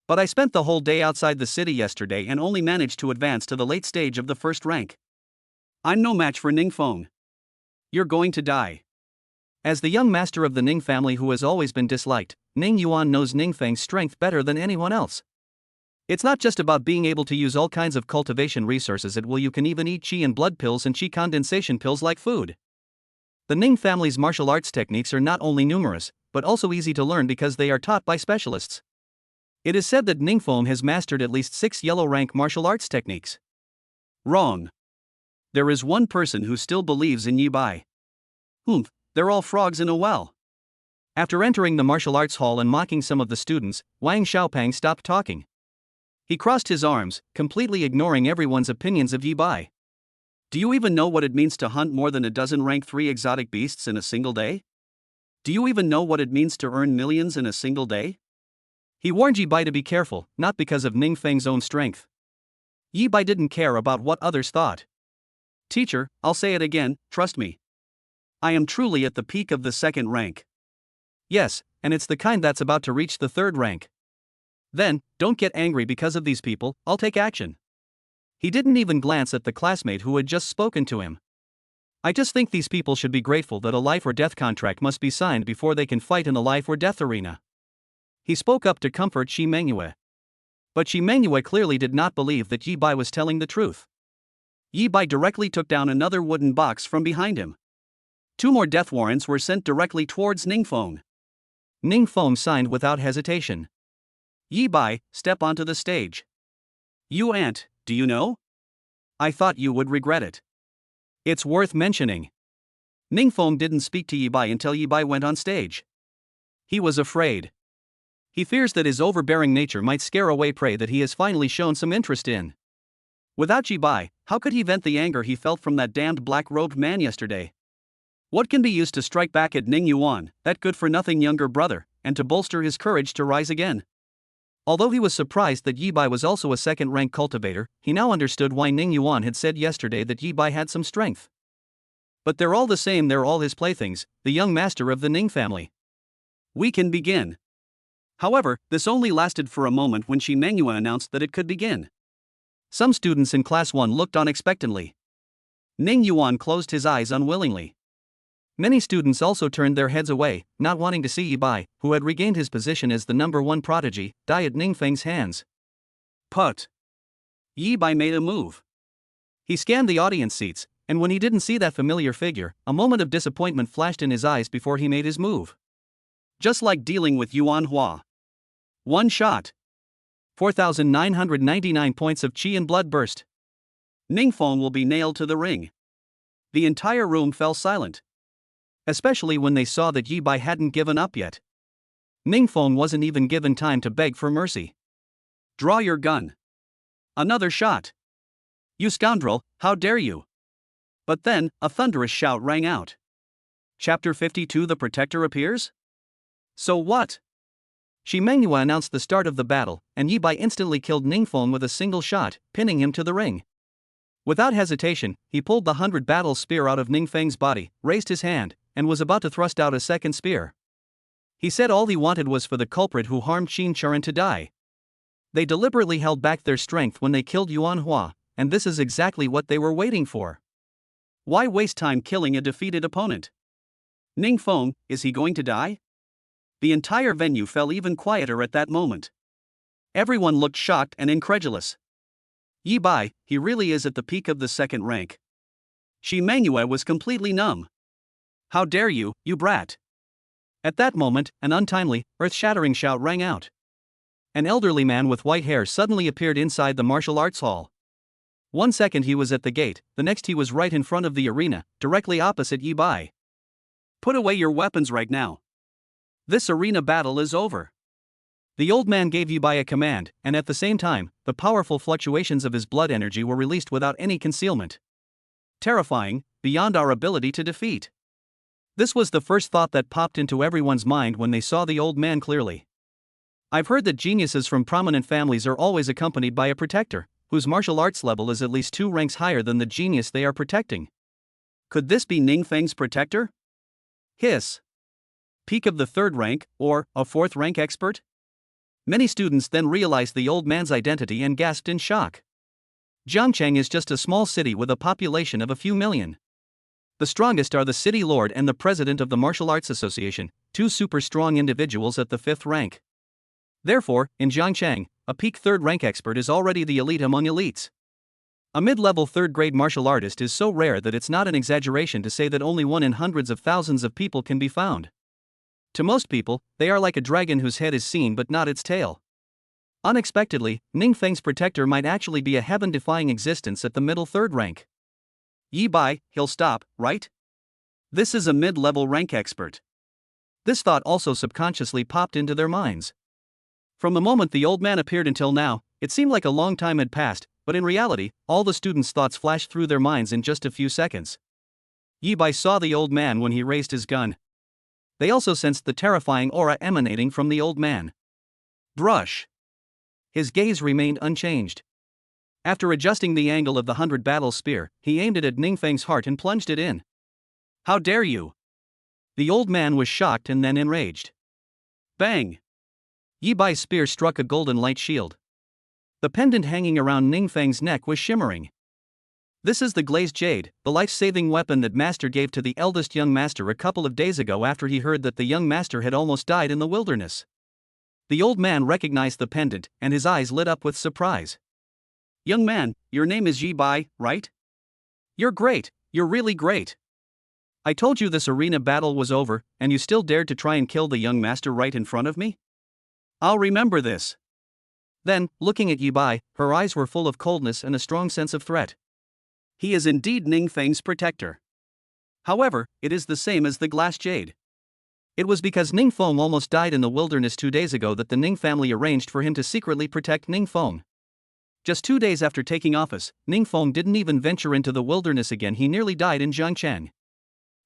Speaker 1: But I spent the whole day outside the city yesterday and only managed to advance to the late stage of the 1st rank. I'm no match for Ning Feng. You're going to die. As the young master of the Ning family who has always been disliked, Ning Yuan knows Ning Feng's strength better than anyone else. It's not just about being able to use all kinds of cultivation resources at will. You can even eat chi and blood pills and chi condensation pills like food. The Ning family's martial arts techniques are not only numerous, but also easy to learn because they are taught by specialists. It is said that Ning Feng has mastered at least 6 yellow rank martial arts techniques. Wrong. There is one person who still believes in Yi Bai. They're all frogs in a well. After entering the martial arts hall and mocking some of the students, Wang Xiaopang stopped talking. He crossed his arms, completely ignoring everyone's opinions of Yi Bai. Do you even know what it means to hunt more than a dozen rank 3 exotic beasts in a single day? Do you even know what it means to earn millions in a single day? He warned Yi Bai to be careful, not because of Ning Feng's own strength. Yi Bai didn't care about what others thought. Teacher, I'll say it again, trust me. I am truly at the peak of the 2nd rank. Yes, and it's the kind that's about to reach the 3rd rank. Then, don't get angry because of these people, I'll take action. He didn't even glance at the classmate who had just spoken to him. I just think these people should be grateful that a life or death contract must be signed before they can fight in a life or death arena. He spoke up to comfort Shi Mengyue. But Shi Mengyue clearly did not believe that Yi Bai was telling the truth. Yi Bai directly took down another wooden box from behind him. 2 more death warrants were sent directly towards Ningfeng. Ningfeng signed without hesitation. Yi Bai, step onto the stage. You aunt, do you know? I thought you would regret it. It's worth mentioning. Ningfeng didn't speak to Yi Bai until Yi Bai went on stage. He was afraid. He fears that his overbearing nature might scare away prey that he has finally shown some interest in. Without Yi Bai, how could he vent the anger he felt from that damned black-robed man yesterday? What can be used to strike back at Ning Yuan, that good-for-nothing younger brother, and to bolster his courage to rise again? Although he was surprised that Yi Bai was also a second-rank cultivator, he now understood why Ning Yuan had said yesterday that Yi Bai had some strength. But they're all the same, they're all his playthings, the young master of the Ning family. We can begin. However, this only lasted for a moment when Shi Mengyue announced that it could begin. Some students in Class 1 looked on expectantly. Ning Yuan closed his eyes unwillingly. Many students also turned their heads away, not wanting to see Yi Bai, who had regained his position as the number 1 prodigy, die at Ningfeng's hands. Put. Yi Bai made a move. He scanned the audience seats, and when he didn't see that familiar figure, a moment of disappointment flashed in his eyes before he made his move. Just like dealing with Yuan Hua. One shot. 4,999 points of chi and blood burst. Ningfeng will be nailed to the ring. The entire room fell silent. Especially when they saw that Yi Bai hadn't given up yet. Ningfeng wasn't even given time to beg for mercy. Draw your gun. Another shot. You scoundrel, how dare you? But then, a thunderous shout rang out. Chapter 52 The Protector appears? So what? Shi Mengyue announced the start of the battle, and Yi Bai instantly killed Ningfeng with a single shot, pinning him to the ring. Without hesitation, he pulled the 100 battle spear out of Ningfeng's body, raised his hand, and was about to thrust out a second spear. He said all he wanted was for the culprit who harmed Qin Churen to die. They deliberately held back their strength when they killed Yuan Hua, and this is exactly what they were waiting for. Why waste time killing a defeated opponent? Ningfeng, is he going to die? The entire venue fell even quieter at that moment. Everyone looked shocked and incredulous. Yi Bai, he really is at the peak of the second rank. Shi Mengyue was completely numb. How dare you, you brat! At that moment, an untimely, earth-shattering shout rang out. An elderly man with white hair suddenly appeared inside the martial arts hall. 1 second he was at the gate, the next he was right in front of the arena, directly opposite Yi Bai. Put away your weapons right now. This arena battle is over. The old man gave Yi Bai a command, and at the same time, the powerful fluctuations of his blood energy were released without any concealment. Terrifying, beyond our ability to defeat. This was the first thought that popped into everyone's mind when they saw the old man clearly. I've heard that geniuses from prominent families are always accompanied by a protector, whose martial arts level is at least 2 ranks higher than the genius they are protecting. Could this be Ningfeng's protector? Hiss. Peak of the 3rd rank, or a 4th rank expert? Many students then realized the old man's identity and gasped in shock. Jiangcheng is just a small city with a population of a few million. The strongest are the city lord and the president of the Martial Arts Association, 2 super strong individuals at the 5th rank. Therefore, in Jiangcheng, a peak 3rd rank expert is already the elite among elites. A mid-level 3rd grade martial artist is so rare that it's not an exaggeration to say that only one in hundreds of thousands of people can be found. To most people, they are like a dragon whose head is seen but not its tail. Unexpectedly, Ningfeng's protector might actually be a heaven-defying existence at the middle 3rd rank. Yi Bai, he'll stop, right? This is a mid-level rank expert. This thought also subconsciously popped into their minds. From the moment the old man appeared until now, it seemed like a long time had passed, but in reality, all the students' thoughts flashed through their minds in just a few seconds. Yi Bai saw the old man when he raised his gun. They also sensed the terrifying aura emanating from the old man. Brush. His gaze remained unchanged. After adjusting the angle of the 100 battle spear, he aimed it at Ningfeng's heart and plunged it in. How dare you! The old man was shocked and then enraged. Bang! Yi Bai's spear struck a golden light shield. The pendant hanging around Ningfeng's neck was shimmering. This is the glazed jade, the life-saving weapon that Master gave to the eldest young master a couple of days ago after he heard that the young master had almost died in the wilderness. The old man recognized the pendant, and his eyes lit up with surprise. Young man, your name is Yi Bai, right? You're great, you're really great. I told you this arena battle was over, and you still dared to try and kill the young master right in front of me? I'll remember this. Then, looking at Yi Bai, her eyes were full of coldness and a strong sense of threat. He is indeed Ningfeng's protector. However, it is the same as the glass jade. It was because Ningfeng almost died in the wilderness 2 days ago that the Ning family arranged for him to secretly protect Ningfeng. Just 2 days after taking office, Ningfeng didn't even venture into the wilderness again. He nearly died in Jiangchang.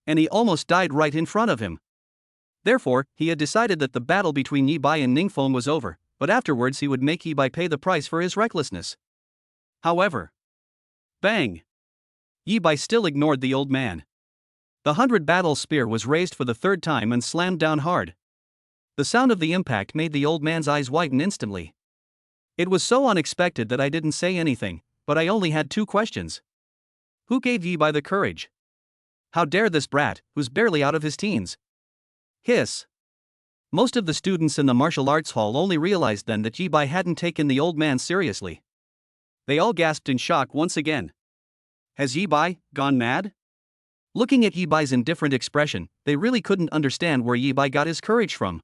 Speaker 1: And he almost died right in front of him. Therefore, he had decided that the battle between Yi Bai and Ningfeng was over, but afterwards he would make Yi Bai pay the price for his recklessness. However, bang! Yi Bai still ignored the old man. The 100-battle spear was raised for the 3rd time and slammed down hard. The sound of the impact made the old man's eyes widen instantly. It was so unexpected that I didn't say anything, but I only had 2 questions. Who gave Yi Bai the courage? How dare this brat, who's barely out of his teens? Hiss. Most of the students in the martial arts hall only realized then that Yi Bai hadn't taken the old man seriously. They all gasped in shock once again. Has Yi Bai gone mad? Looking at Yi Bai's indifferent expression, they really couldn't understand where Yi Bai got his courage from.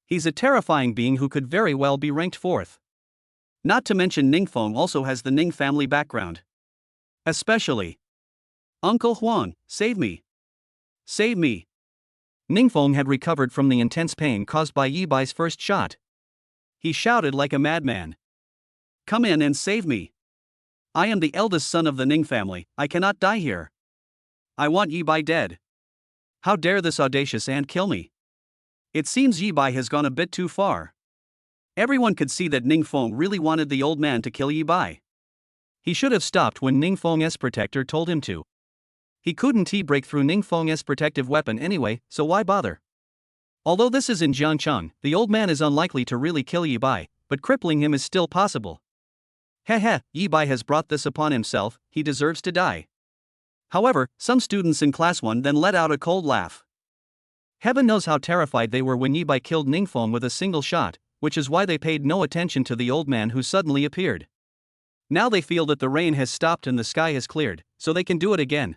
Speaker 1: He's a terrifying being who could very well be ranked 4th. Not to mention Ningfeng also has the Ning family background. Especially. Uncle Huang, save me. Save me. Ningfeng had recovered from the intense pain caused by Yi Bai's first shot. He shouted like a madman. Come in and save me. I am the eldest son of the Ning family, I cannot die here. I want Yi Bai dead. How dare this audacious ant kill me? It seems Yi Bai has gone a bit too far. Everyone could see that Ningfeng really wanted the old man to kill Yi Bai. He should have stopped when Ningfeng's protector told him to. He couldn't break through Ningfeng's protective weapon anyway, so why bother? Although this is in Jiangcheng, the old man is unlikely to really kill Yi Bai, but crippling him is still possible. Heh, Yi Bai has brought this upon himself, he deserves to die. However, some students in class 1 then let out a cold laugh. Heaven knows how terrified they were when Yi Bai killed Ningfeng with a single shot, which is why they paid no attention to the old man who suddenly appeared. Now they feel that the rain has stopped and the sky has cleared, so they can do it again.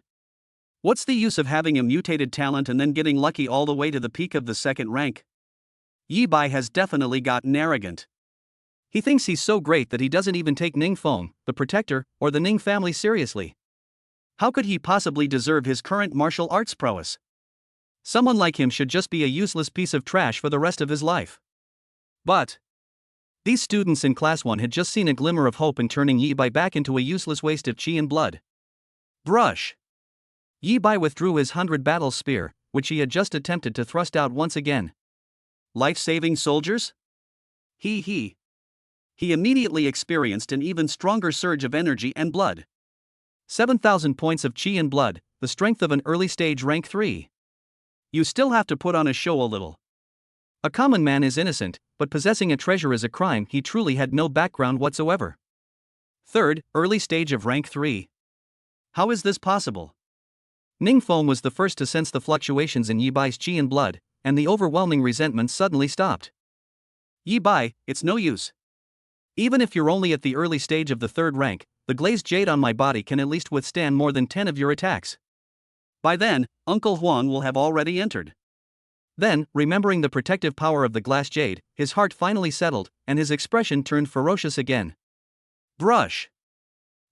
Speaker 1: What's the use of having a mutated talent and then getting lucky all the way to the peak of the 2nd rank? Yi Bai has definitely gotten arrogant. He thinks he's so great that he doesn't even take Ningfeng, the protector, or the Ning family seriously. How could he possibly deserve his current martial arts prowess? Someone like him should just be a useless piece of trash for the rest of his life. But these students in class 1 had just seen a glimmer of hope in turning Yi Bai back into a useless waste of chi and blood. Brush! Yi Bai withdrew his 100-battle spear, which he had just attempted to thrust out once again. Life-saving soldiers? He immediately experienced an even stronger surge of energy and blood. 7,000 points of chi and blood, the strength of an early stage rank 3. You still have to put on a show a little. A common man is innocent, but possessing a treasure is a crime. He truly had no background whatsoever. 3rd, early stage of rank 3. How is this possible? Ningfeng was the first to sense the fluctuations in Yi Bai's chi and blood, and the overwhelming resentment suddenly stopped. Yi Bai, it's no use. Even if you're only at the early stage of the 3rd rank, the glazed jade on my body can at least withstand more than 10 of your attacks. By then, Uncle Huang will have already entered. Then, remembering the protective power of the glass jade, his heart finally settled, and his expression turned ferocious again. Brush!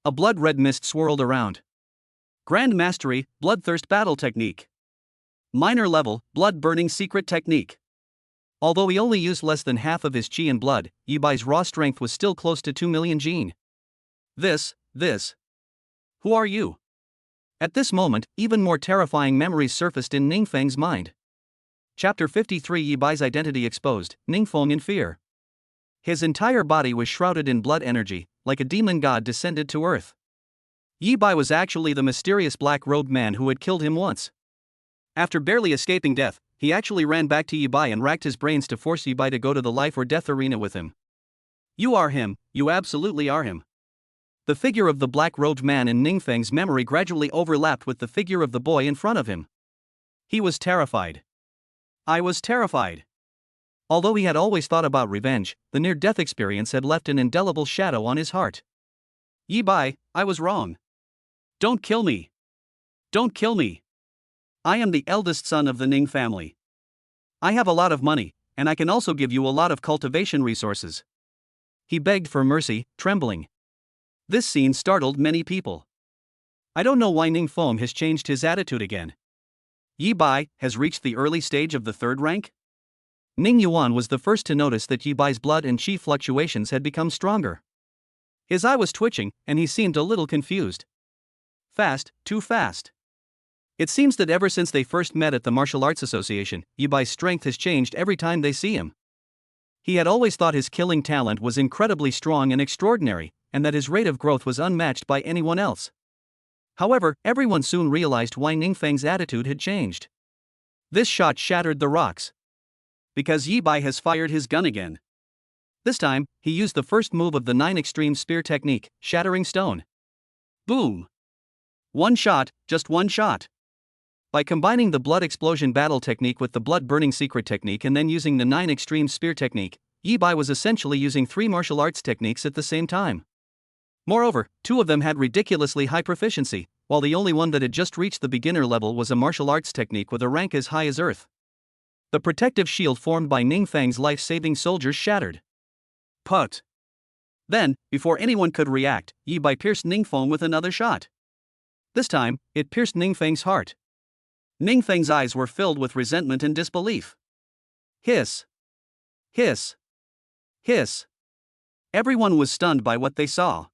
Speaker 1: A blood-red mist swirled around. Grand Mastery, Bloodthirst Battle Technique. Minor Level, Blood-Burning Secret Technique. Although he only used less than half of his chi and blood, Yi Bai's raw strength was still close to 2 million jin. This. Who are you? At this moment, even more terrifying memories surfaced in Ningfeng's mind. Chapter 53 Yi Bai's identity exposed, Ningfeng in fear. His entire body was shrouded in blood energy, like a demon god descended to earth. Yi Bai was actually the mysterious black-robed man who had killed him once. After barely escaping death, he actually ran back to Yi Bai and racked his brains to force Yi Bai to go to the life or death arena with him. You are him, you absolutely are him. The figure of the black-robed man in Ningfeng's memory gradually overlapped with the figure of the boy in front of him. He was terrified. I was terrified. Although he had always thought about revenge, the near-death experience had left an indelible shadow on his heart. Yi Bai, I was wrong. Don't kill me. Don't kill me. I am the eldest son of the Ning family. I have a lot of money, and I can also give you a lot of cultivation resources. He begged for mercy, trembling. This scene startled many people. I don't know why Ning Feng has changed his attitude again. Yi Bai has reached the early stage of the third rank? Ning Yuan was the first to notice that Yi Bai's blood and qi fluctuations had become stronger. His eye was twitching, and he seemed a little confused. Fast, too fast. It seems that ever since they first met at the Martial Arts Association, Yi Bai's strength has changed every time they see him. He had always thought his killing talent was incredibly strong and extraordinary, and that his rate of growth was unmatched by anyone else. However, everyone soon realized why Ning Feng's attitude had changed. This shot shattered the rocks. Because Yi Bai has fired his gun again. This time, he used the first move of the 9 extreme spear technique, shattering stone. Boom! One shot, just one shot. By combining the blood explosion battle technique with the blood burning secret technique and then using the 9 extreme spear technique, Yi Bai was essentially using 3 martial arts techniques at the same time. Moreover, 2 of them had ridiculously high proficiency, while the only one that had just reached the beginner level was a martial arts technique with a rank as high as Earth. The protective shield formed by Ning Feng's life-saving soldiers shattered. Put. Then, before anyone could react, Yi Bai pierced Ning Feng with another shot. This time, it pierced Ning Feng's heart. Ning Feng's eyes were filled with resentment and disbelief. Hiss. Hiss. Hiss. Everyone was stunned by what they saw.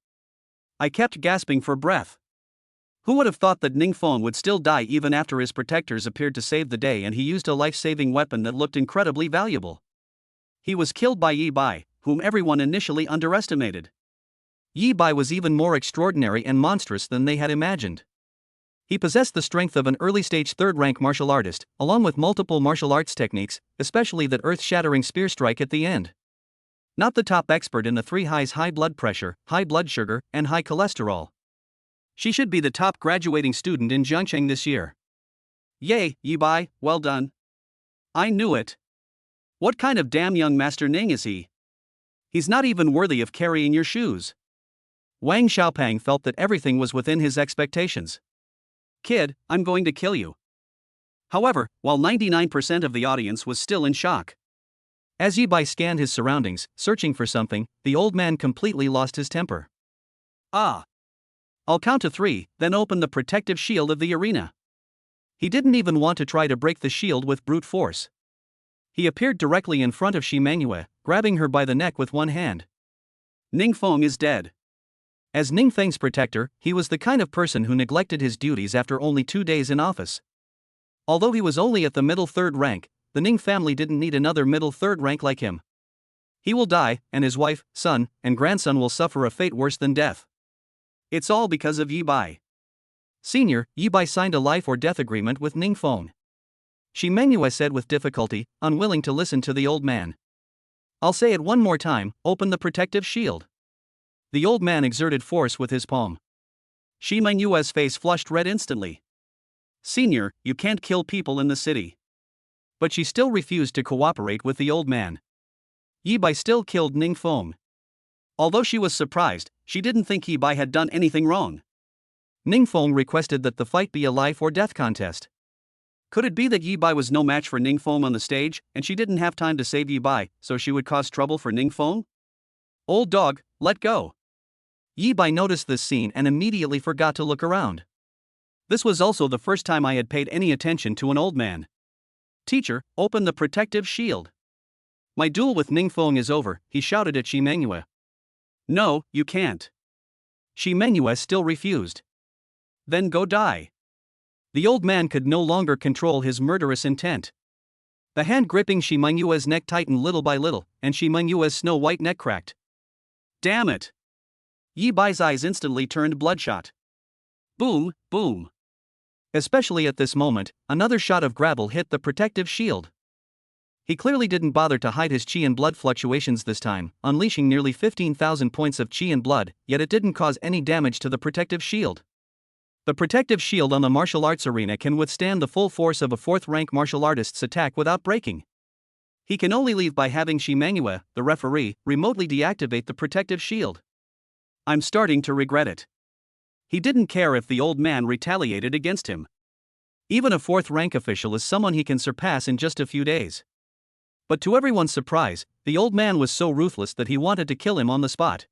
Speaker 1: I kept gasping for breath. Who would have thought that Ning Feng would still die even after his protectors appeared to save the day and he used a life-saving weapon that looked incredibly valuable? He was killed by Yi Bai, whom everyone initially underestimated. Yi Bai was even more extraordinary and monstrous than they had imagined. He possessed the strength of an early-stage third-rank martial artist, along with multiple martial arts techniques, especially that earth-shattering spear strike at the end. Not the top expert in the 3 highs: high blood pressure, high blood sugar, and high cholesterol. She should be the top graduating student in Jiangcheng this year. Yay, Yi Bai, well done. I knew it. What kind of damn young Master Ning is he? He's not even worthy of carrying your shoes. Wang Xiaopang felt that everything was within his expectations. Kid, I'm going to kill you. However, while 99% of the audience was still in shock. As Yi Bai scanned his surroundings, searching for something, the old man completely lost his temper. Ah! I'll count to 3, then open the protective shield of the arena. He didn't even want to try to break the shield with brute force. He appeared directly in front of Xi Mengyue, grabbing her by the neck with one hand. Ning Feng is dead. As Ning Feng's protector, he was the kind of person who neglected his duties after only 2 days in office. Although he was only at the middle third rank, the Ning family didn't need another middle third rank like him. He will die, and his wife, son, and grandson will suffer a fate worse than death. It's all because of Yi Bai. Senior, Yi Bai signed a life or death agreement with Ning Feng. Xi Mengyue said with difficulty, unwilling to listen to the old man. I'll say it one more time, open the protective shield. The old man exerted force with his palm. Xi Mengyue's face flushed red instantly. Senior, you can't kill people in the city. But she still refused to cooperate with the old man. Yi Bai still killed Ning Feng. Although she was surprised, she didn't think Yi Bai had done anything wrong. Ning Feng requested that the fight be a life or death contest. Could it be that Yi Bai was no match for Ning Feng on the stage, and she didn't have time to save Yi Bai, so she would cause trouble for Ning Feng? Old dog, let go. Yi Bai noticed this scene and immediately forgot to look around. This was also the first time I had paid any attention to an old man. Teacher, open the protective shield. My duel with Ning Feng is over, he shouted at Xi Mengyue. No, you can't. Xi Mengyue still refused. Then go die. The old man could no longer control his murderous intent. The hand gripping Xi Mengyue's neck tightened little by little, and Xi Mengyue's snow-white neck cracked. Damn it! Yi Bai's eyes instantly turned bloodshot. Boom, boom. Especially at this moment, another shot of gravel hit the protective shield. He clearly didn't bother to hide his qi and blood fluctuations this time, unleashing nearly 15,000 points of qi and blood, yet it didn't cause any damage to the protective shield. The protective shield on the martial arts arena can withstand the full force of a 4th-rank martial artist's attack without breaking. He can only leave by having Xi Mengyue, the referee, remotely deactivate the protective shield. I'm starting to regret it. He didn't care if the old man retaliated against him. Even a fourth rank official is someone he can surpass in just a few days. But to everyone's surprise, the old man was so ruthless that he wanted to kill him on the spot.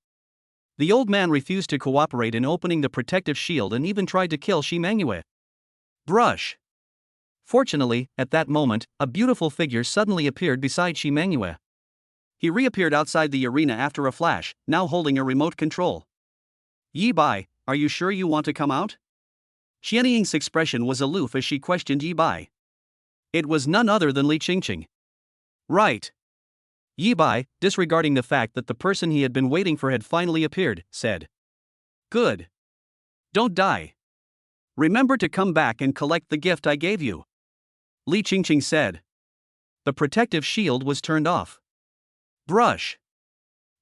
Speaker 1: The old man refused to cooperate in opening the protective shield and even tried to kill Shimangue. Brush. Fortunately, at that moment, a beautiful figure suddenly appeared beside Shimangue. He reappeared outside the arena after a flash, now holding a remote control. Yi Bai, are you sure you want to come out? Xianying's expression was aloof as she questioned Yi Bai. It was none other than Li Qingqing. Right. Yi Bai, disregarding the fact that the person he had been waiting for had finally appeared, said. Good. Don't die. Remember to come back and collect the gift I gave you. Li Qingqing said. The protective shield was turned off. Brush.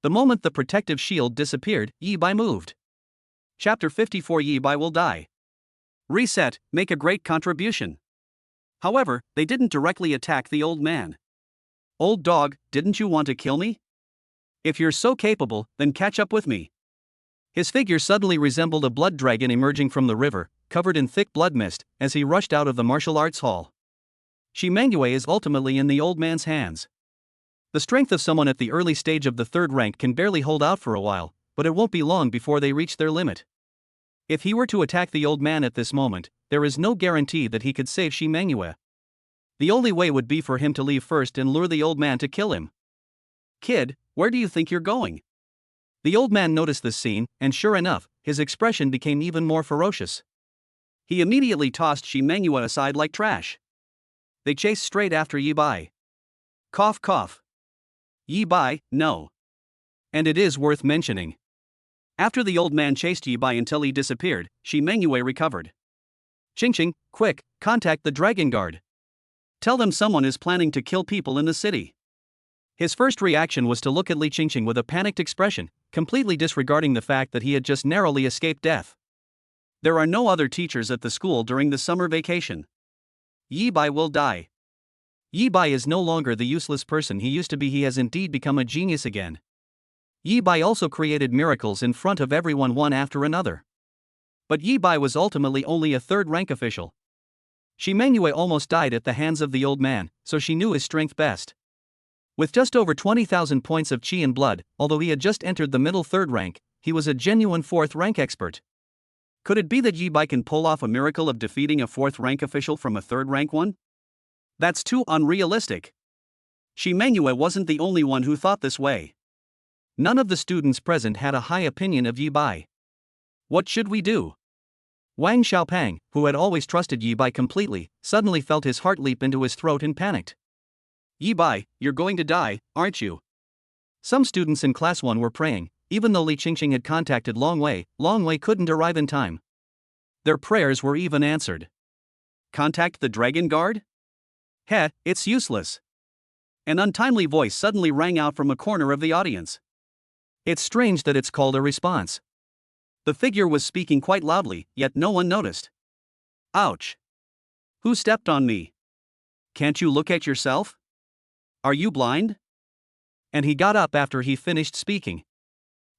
Speaker 1: The moment the protective shield disappeared, Yi Bai moved. Chapter 54 Yi Bai will die. Reset, make a great contribution. However, they didn't directly attack the old man. Old dog, didn't you want to kill me? If you're so capable, then catch up with me. His figure suddenly resembled a blood dragon emerging from the river, covered in thick blood mist, as he rushed out of the martial arts hall. Shimangue is ultimately in the old man's hands. The strength of someone at the early stage of the third rank can barely hold out for a while, but it won't be long before they reach their limit. If he were to attack the old man at this moment, there is no guarantee that he could save Shimangue. The only way would be for him to leave first and lure the old man to kill him. Kid, where do you think you're going? The old man noticed this scene, and sure enough, his expression became even more ferocious. He immediately tossed Shimangue aside like trash. They chased straight after Yi Bai. Cough cough. Yi Bai, no. And it is worth mentioning. After the old man chased Yi Bai until he disappeared, Shimangue recovered. Qingqing, quick, contact the Dragon Guard. Tell them someone is planning to kill people in the city. His first reaction was to look at Li Qingqing with a panicked expression, completely disregarding the fact that he had just narrowly escaped death. There are no other teachers at the school during the summer vacation. Yi Bai will die. Yi Bai is no longer the useless person he used to be. He has indeed become a genius again. Yi Bai also created miracles in front of everyone one after another. But Yi Bai was ultimately only a third-rank official. Shimangue almost died at the hands of the old man, so she knew his strength best. With just over 20,000 points of chi and blood, although he had just entered the middle third rank, he was a genuine fourth-rank expert. Could it be that Yi Bai can pull off a miracle of defeating a fourth-rank official from a third-rank one? That's too unrealistic. Shimangue wasn't the only one who thought this way. None of the students present had a high opinion of Yi Bai. What should we do? Wang Xiaopang, who had always trusted Yi Bai completely, suddenly felt his heart leap into his throat and panicked. Yi Bai, you're going to die, aren't you? Some students in Class 1 were praying, even though Li Qingqing had contacted Long Wei couldn't arrive in time. Their prayers were even answered. Contact the Dragon Guard? Heh, it's useless. An untimely voice suddenly rang out from a corner of the audience. It's strange that it's called a response. The figure was speaking quite loudly, yet no one noticed. Ouch. Who stepped on me? Can't you look at yourself? Are you blind? And he got up after he finished speaking.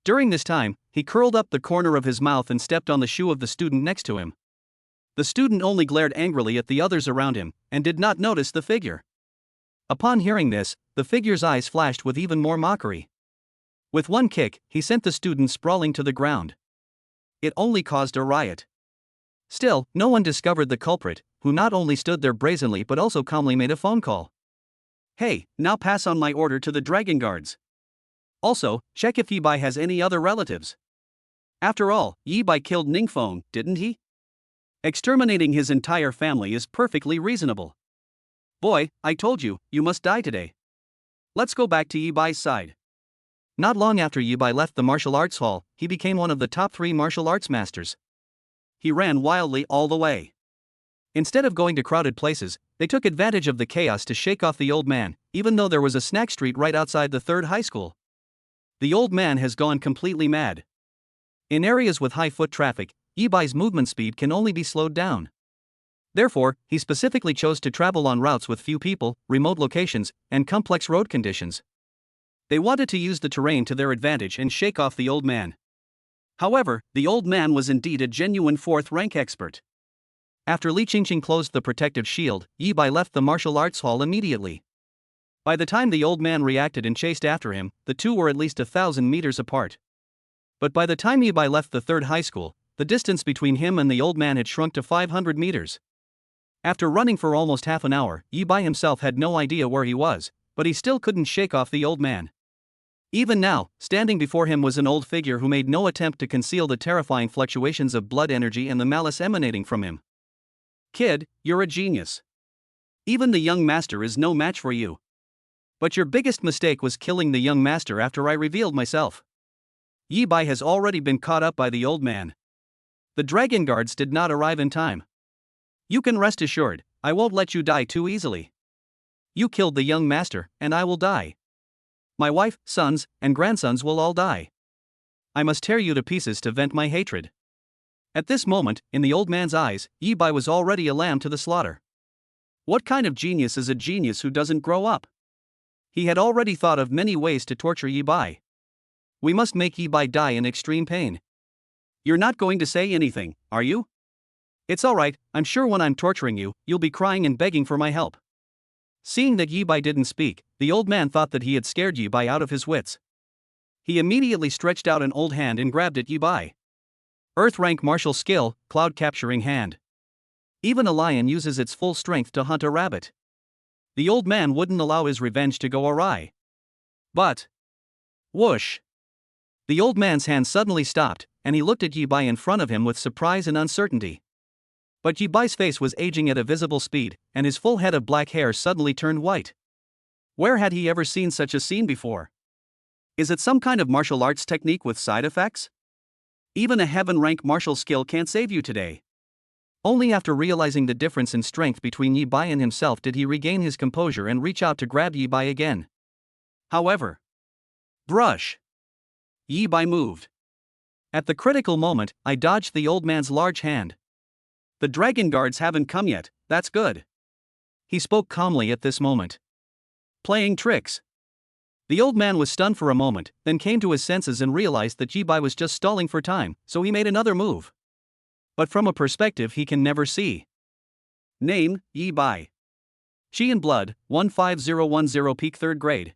Speaker 1: During this time, he curled up the corner of his mouth and stepped on the shoe of the student next to him. The student only glared angrily at the others around him, and did not notice the figure. Upon hearing this, the figure's eyes flashed with even more mockery. With one kick, he sent the student sprawling to the ground. It only caused a riot. Still, no one discovered the culprit, who not only stood there brazenly but also calmly made a phone call. Hey, now pass on my order to the Dragon Guards. Also, check if Yi Bai has any other relatives. After all, Yi Bai killed Ningfeng, didn't he? Exterminating his entire family is perfectly reasonable. Boy, I told you, you must die today. Let's go back to Yi Bai's side. Not long after Yi Bai left the martial arts hall, he became one of the top 3 martial arts masters. He ran wildly all the way. Instead of going to crowded places, they took advantage of the chaos to shake off the old man, even though there was a snack street right outside the third high school. The old man has gone completely mad. In areas with high foot traffic, Yi Bai's movement speed can only be slowed down. Therefore, he specifically chose to travel on routes with few people, remote locations, and complex road conditions. They wanted to use the terrain to their advantage and shake off the old man. However, the old man was indeed a genuine fourth-rank expert. After Li Qingqing closed the protective shield, Yi Bai left the martial arts hall immediately. By the time the old man reacted and chased after him, the two were at least 1,000 meters apart. But by the time Yi Bai left the third high school, the distance between him and the old man had shrunk to 500 meters. After running for almost half an hour, Yi Bai himself had no idea where he was, but he still couldn't shake off the old man. Even now, standing before him was an old figure who made no attempt to conceal the terrifying fluctuations of blood energy and the malice emanating from him. "Kid, you're a genius. Even the young master is no match for you. But your biggest mistake was killing the young master after I revealed myself." Yi Bai has already been caught up by the old man. The dragon guards did not arrive in time. "You can rest assured, I won't let you die too easily. You killed the young master, and I will die. My wife, sons, and grandsons will all die. I must tear you to pieces to vent my hatred." At this moment, in the old man's eyes, Yi Bai was already a lamb to the slaughter. What kind of genius is a genius who doesn't grow up? He had already thought of many ways to torture Yi Bai. "We must make Yi Bai die in extreme pain. You're not going to say anything, are you? It's alright, I'm sure when I'm torturing you, you'll be crying and begging for my help." Seeing that Yi Bai didn't speak, the old man thought that he had scared Yi Bai out of his wits. He immediately stretched out an old hand and grabbed at Yi Bai. Earth rank martial skill, cloud capturing hand. Even a lion uses its full strength to hunt a rabbit. The old man wouldn't allow his revenge to go awry. But whoosh! The old man's hand suddenly stopped, and he looked at Yi Bai in front of him with surprise and uncertainty. But Yi Bai's face was aging at a visible speed, and his full head of black hair suddenly turned white. Where had he ever seen such a scene before? Is it some kind of martial arts technique with side effects? Even a heaven-rank martial skill can't save you today. Only after realizing the difference in strength between Yi Bai and himself did he regain his composure and reach out to grab Yi Bai again. However, brush! Yi Bai moved. At the critical moment, I dodged the old man's large hand. "The dragon guards haven't come yet, that's good." He spoke calmly at this moment. Playing tricks. The old man was stunned for a moment, then came to his senses and realized that Yi Bai was just stalling for time, so he made another move. But from a perspective he can never see. Name, Yi Bai. Chi and Blood, 15010 peak 3rd grade.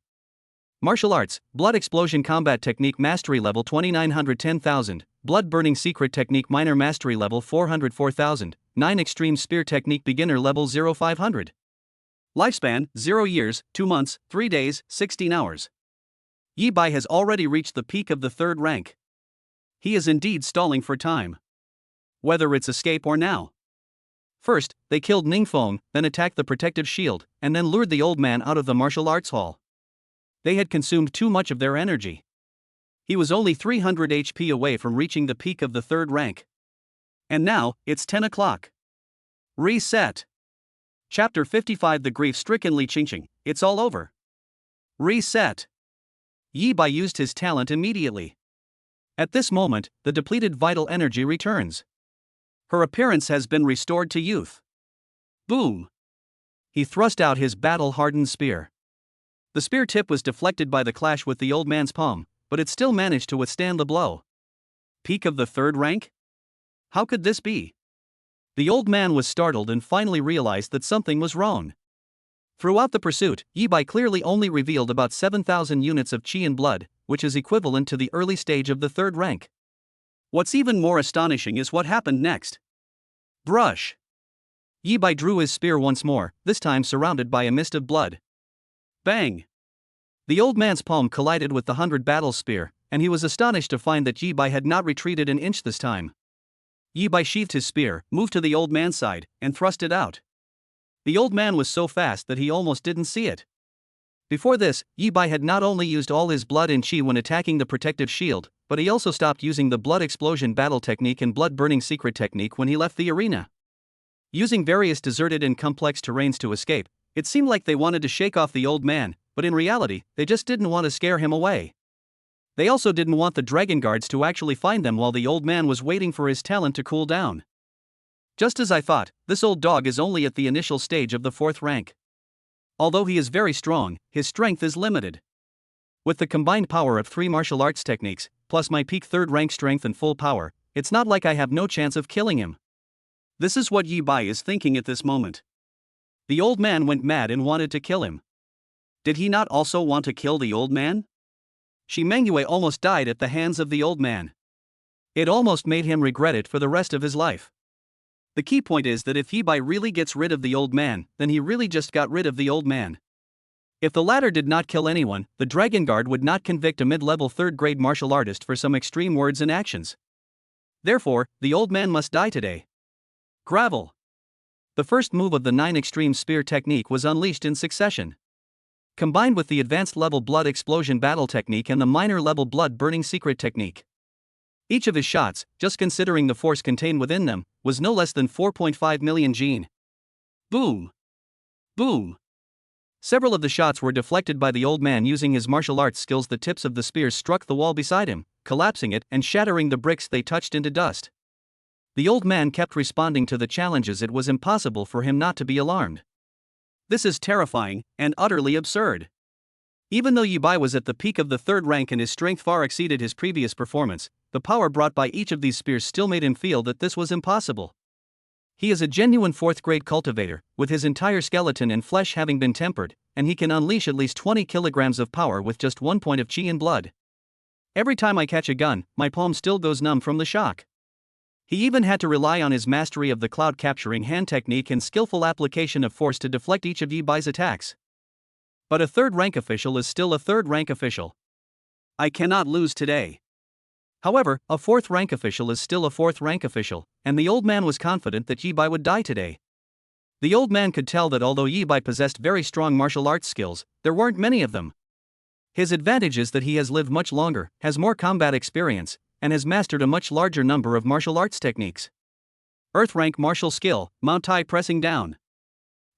Speaker 1: Martial Arts, Blood Explosion Combat Technique Mastery Level 2910,000, Blood Burning Secret Technique Minor Mastery Level 404,000, 9 Extreme Spear Technique Beginner Level 0500. Lifespan, 0 years, 2 months, 3 days, 16 hours. Yi Bai has already reached the peak of the 3rd rank. He is indeed stalling for time. Whether it's escape or now. First, they killed Ning Feng, then attacked the protective shield, and then lured the old man out of the martial arts hall. They had consumed too much of their energy. He was only 300 HP away from reaching the peak of the 3rd rank. And now, it's 10 o'clock. Reset. Chapter 55 The Grief-Stricken Li Qingqing, it's all over. Reset. Yi Bai used his talent immediately. At this moment, the depleted vital energy returns. Her appearance has been restored to youth. Boom! He thrust out his battle-hardened spear. The spear tip was deflected by the clash with the old man's palm, but it still managed to withstand the blow. Peak of the 3rd rank? How could this be? The old man was startled and finally realized that something was wrong. Throughout the pursuit, Yi Bai clearly only revealed about 7,000 units of chi and blood, which is equivalent to the early stage of the 3rd rank. What's even more astonishing is what happened next. Brush! Yi Bai drew his spear once more, this time surrounded by a mist of blood. Bang! The old man's palm collided with the 100 battle spear, and he was astonished to find that Yi Bai had not retreated an inch this time. Yi Bai sheathed his spear, moved to the old man's side, and thrust it out. The old man was so fast that he almost didn't see it. Before this, Yi Bai had not only used all his blood and chi when attacking the protective shield, but he also stopped using the blood explosion battle technique and blood burning secret technique when he left the arena. Using various deserted and complex terrains to escape, it seemed like they wanted to shake off the old man, but in reality, they just didn't want to scare him away. They also didn't want the dragon guards to actually find them while the old man was waiting for his talent to cool down. Just as I thought, this old dog is only at the initial stage of the 4th rank. Although he is very strong, his strength is limited. With the combined power of 3 martial arts techniques, plus my peak 3rd rank strength and full power, it's not like I have no chance of killing him. This is what Yi Bai is thinking at this moment. The old man went mad and wanted to kill him. Did he not also want to kill the old man? Shi Mengyue almost died at the hands of the old man. It almost made him regret it for the rest of his life. The key point is that if Yi Bai really gets rid of the old man, then he really just got rid of the old man. If the latter did not kill anyone, the Dragon Guard would not convict a mid-level third-grade martial artist for some extreme words and actions. Therefore, the old man must die today. Gravel. The first move of the 9 extreme spear technique was unleashed in succession. Combined with the advanced level blood explosion battle technique and the minor level blood burning secret technique. Each of his shots, just considering the force contained within them, was no less than 4.5 million Jin. Boom! Boom! Several of the shots were deflected by the old man using his martial arts skills. The tips of the spears struck the wall beside him, collapsing it and shattering the bricks they touched into dust. The old man kept responding to the challenges. It was impossible for him not to be alarmed. This is terrifying and utterly absurd. Even though Yi Bai was at the peak of the third rank and his strength far exceeded his previous performance, the power brought by each of these spears still made him feel that this was impossible. He is a genuine fourth-grade cultivator, with his entire skeleton and flesh having been tempered, and he can unleash at least 20 kilograms of power with just 1 point of chi in blood. Every time I catch a gun, my palm still goes numb from the shock. He even had to rely on his mastery of the cloud-capturing hand technique and skillful application of force to deflect each of Yi Bai's attacks. But a third-rank official is still a third-rank official. I cannot lose today. However, a fourth-rank official is still a fourth-rank official, and the old man was confident that Yi Bai would die today. The old man could tell that although Yi Bai possessed very strong martial arts skills, there weren't many of them. His advantage is that he has lived much longer, has more combat experience, and has mastered a much larger number of martial arts techniques. Earth-rank martial skill, Mount Tai pressing down.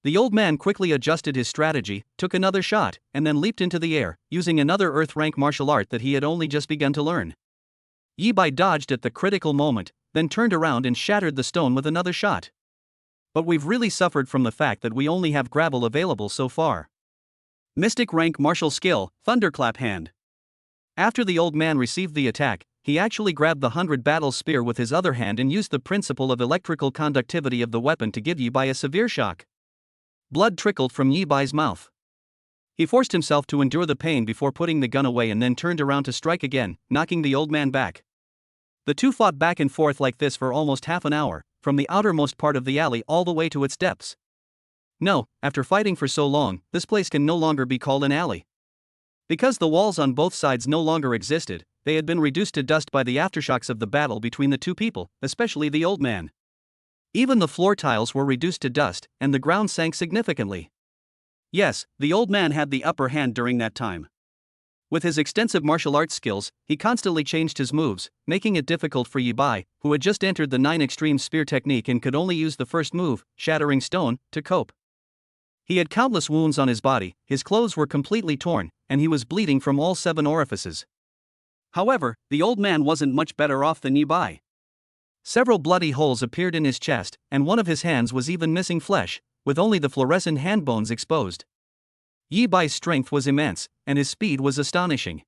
Speaker 1: The old man quickly adjusted his strategy, took another shot, and then leaped into the air, using another earth-rank martial art that he had only just begun to learn. Yi Bai dodged at the critical moment, then turned around and shattered the stone with another shot. But we've really suffered from the fact that we only have gravel available so far. Mystic rank martial skill, Thunderclap hand. After the old man received the attack, he actually grabbed the 100 battle spear with his other hand and used the principle of electrical conductivity of the weapon to give Yi Bai a severe shock. Blood trickled from Yi Bai's mouth. He forced himself to endure the pain before putting the gun away and then turned around to strike again, knocking the old man back. The two fought back and forth like this for almost half an hour, from the outermost part of the alley all the way to its depths. No, after fighting for so long, this place can no longer be called an alley. Because the walls on both sides no longer existed, they had been reduced to dust by the aftershocks of the battle between the two people, especially the old man. Even the floor tiles were reduced to dust, and the ground sank significantly. Yes, the old man had the upper hand during that time. With his extensive martial arts skills, he constantly changed his moves, making it difficult for Yi Bai, who had just entered the 9 extreme spear technique and could only use the first move, shattering stone, to cope. He had countless wounds on his body, his clothes were completely torn, and he was bleeding from all 7 orifices. However, the old man wasn't much better off than Yi Bai. Several bloody holes appeared in his chest, and one of his hands was even missing flesh, with only the fluorescent hand bones exposed. Yi Bai's strength was immense, and his speed was astonishing.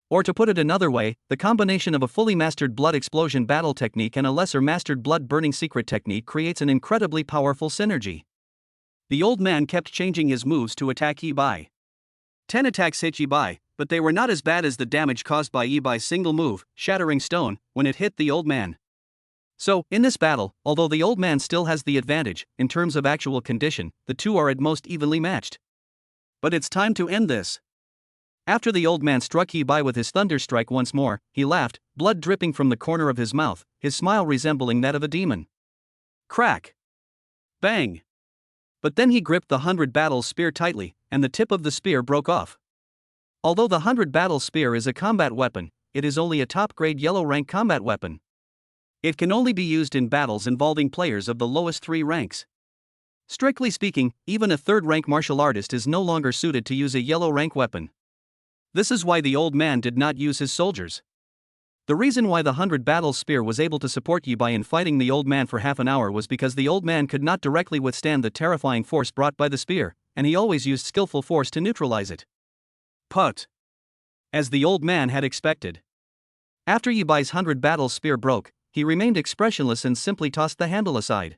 Speaker 1: Or to put it another way, the combination of a fully mastered blood explosion battle technique and a lesser mastered blood burning secret technique creates an incredibly powerful synergy. The old man kept changing his moves to attack Yi Bai. 10 attacks hit Yi Bai, but they were not as bad as the damage caused by Yi Bai's single move, shattering stone, when it hit the old man. So, in this battle, although the old man still has the advantage, in terms of actual condition, the two are at most evenly matched. But it's time to end this. After the old man struck Yi Bai with his thunder strike once more, he laughed, blood dripping from the corner of his mouth, his smile resembling that of a demon. Crack! Bang! But then he gripped the 100 battle spear tightly, and the tip of the spear broke off. Although the 100 battle spear is a combat weapon, it is only a top-grade yellow rank combat weapon. It can only be used in battles involving players of the lowest 3 ranks. Strictly speaking, even a third-rank martial artist is no longer suited to use a yellow-rank weapon. This is why the old man did not use his soldiers. The reason why the 100 battle spear was able to support Yi Bai in fighting the old man for half an hour was because the old man could not directly withstand the terrifying force brought by the spear, and he always used skillful force to neutralize it. Put. As the old man had expected. After Yi Bai's 100 battle spear broke, he remained expressionless and simply tossed the handle aside.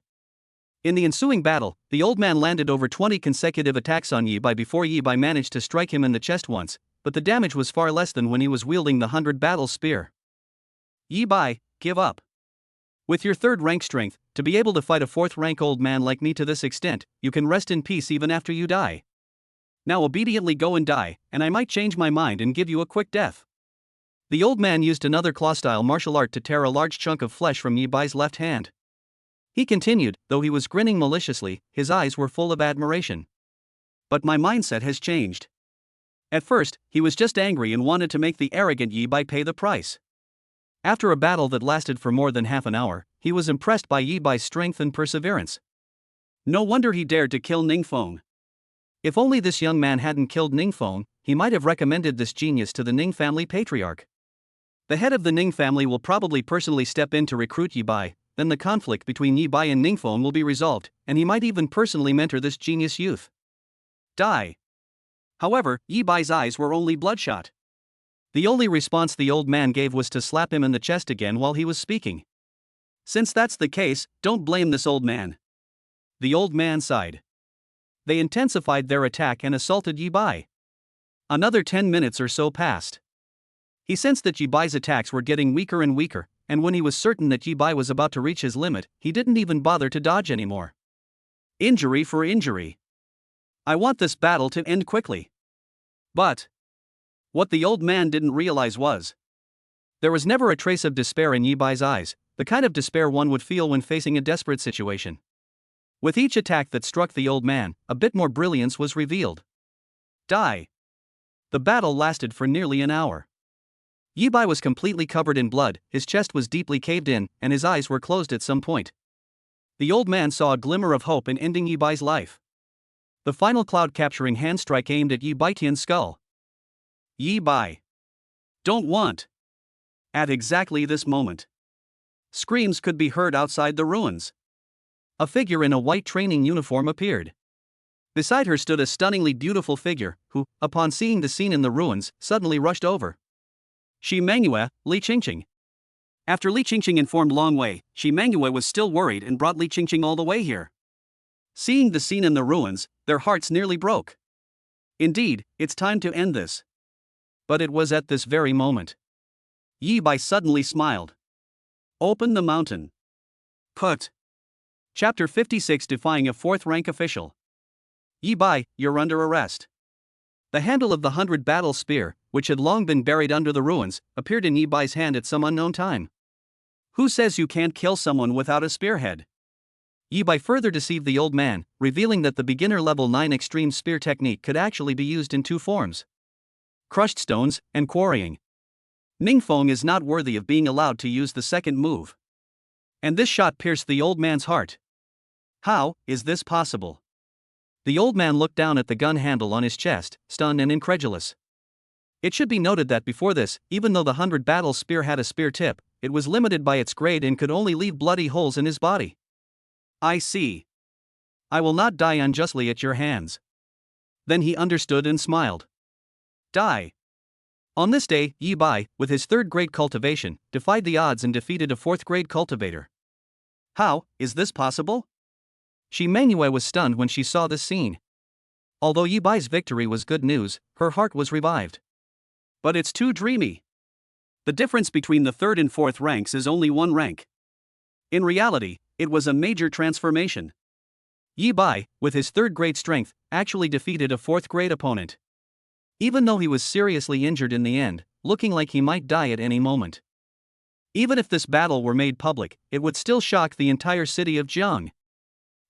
Speaker 1: In the ensuing battle, the old man landed over 20 consecutive attacks on Yi Bai before Yi Bai managed to strike him in the chest once, but the damage was far less than when he was wielding the 100 battle spear. Yi Bai, give up. With your 3rd rank strength, to be able to fight a 4th rank old man like me to this extent, you can rest in peace even after you die. Now obediently go and die, and I might change my mind and give you a quick death. The old man used another claw-style martial art to tear a large chunk of flesh from Yi Bai's left hand. He continued, though he was grinning maliciously, his eyes were full of admiration. But my mindset has changed. At first, he was just angry and wanted to make the arrogant Yi Bai pay the price. After a battle that lasted for more than half an hour, he was impressed by Yi Bai's strength and perseverance. No wonder he dared to kill Ningfeng. If only this young man hadn't killed Ningfeng, he might have recommended this genius to the Ning family patriarch. The head of the Ning family will probably personally step in to recruit Yi Bai, then the conflict between Yi Bai and Ningfeng will be resolved, and he might even personally mentor this genius youth. Die. However, Yi Bai's eyes were only bloodshot. The only response the old man gave was to slap him in the chest again while he was speaking. Since that's the case, don't blame this old man. The old man sighed. They intensified their attack and assaulted Yi Bai. Another 10 minutes or so passed. He sensed that Yi Bai's attacks were getting weaker and weaker, and when he was certain that Yi Bai was about to reach his limit, he didn't even bother to dodge anymore. Injury for injury. I want this battle to end quickly. But what the old man didn't realize was, there was never a trace of despair in Yi Bai's eyes, the kind of despair one would feel when facing a desperate situation. With each attack that struck the old man, a bit more brilliance was revealed. Die. The battle lasted for nearly an hour. Yi Bai was completely covered in blood, his chest was deeply caved in, and his eyes were closed at some point. The old man saw a glimmer of hope in ending Yi Bai's life. The final cloud-capturing hand strike aimed at Yi Baitian's skull. Yi Bai. Don't want. At exactly this moment, screams could be heard outside the ruins. A figure in a white training uniform appeared. Beside her stood a stunningly beautiful figure, who, upon seeing the scene in the ruins, suddenly rushed over. Shi Mangyue, Li Qingqing. After Li Qingqing informed Long Wei, Shi Mangyue was still worried and brought Li Qingqing all the way here. Seeing the scene in the ruins, their hearts nearly broke. Indeed, it's time to end this. But it was at this very moment. Yi Bai suddenly smiled. Open the mountain. Put. Chapter 56, Defying a 4th rank official. Yi Bai, you're under arrest. The handle of the 100 battle spear, which had long been buried under the ruins, appeared in Yi Bai's hand at some unknown time. Who says you can't kill someone without a spearhead? Yi Bai further deceived the old man, revealing that the beginner level 9 extreme spear technique could actually be used in 2 forms. Crushed stones, and quarrying. Ningfeng is not worthy of being allowed to use the second move. And this shot pierced the old man's heart. How is this possible? The old man looked down at the gun handle on his chest, stunned and incredulous. It should be noted that before this, even though the 100 battle spear had a spear tip, it was limited by its grade and could only leave bloody holes in his body. I see. I will not die unjustly at your hands. Then he understood and smiled. Die. On this day, Yi Bai, with his 3rd grade cultivation, defied the odds and defeated a 4th grade cultivator. How is this possible? Shi Mangyue was stunned when she saw this scene. Although Yi Bai's victory was good news, her heart was revived. But it's too dreamy. The difference between the 3rd and 4th ranks is only 1 rank. In reality, it was a major transformation. Yi Bai, with his 3rd grade strength, actually defeated a 4th grade opponent. Even though he was seriously injured in the end, looking like he might die at any moment. Even if this battle were made public, it would still shock the entire city of Jiang.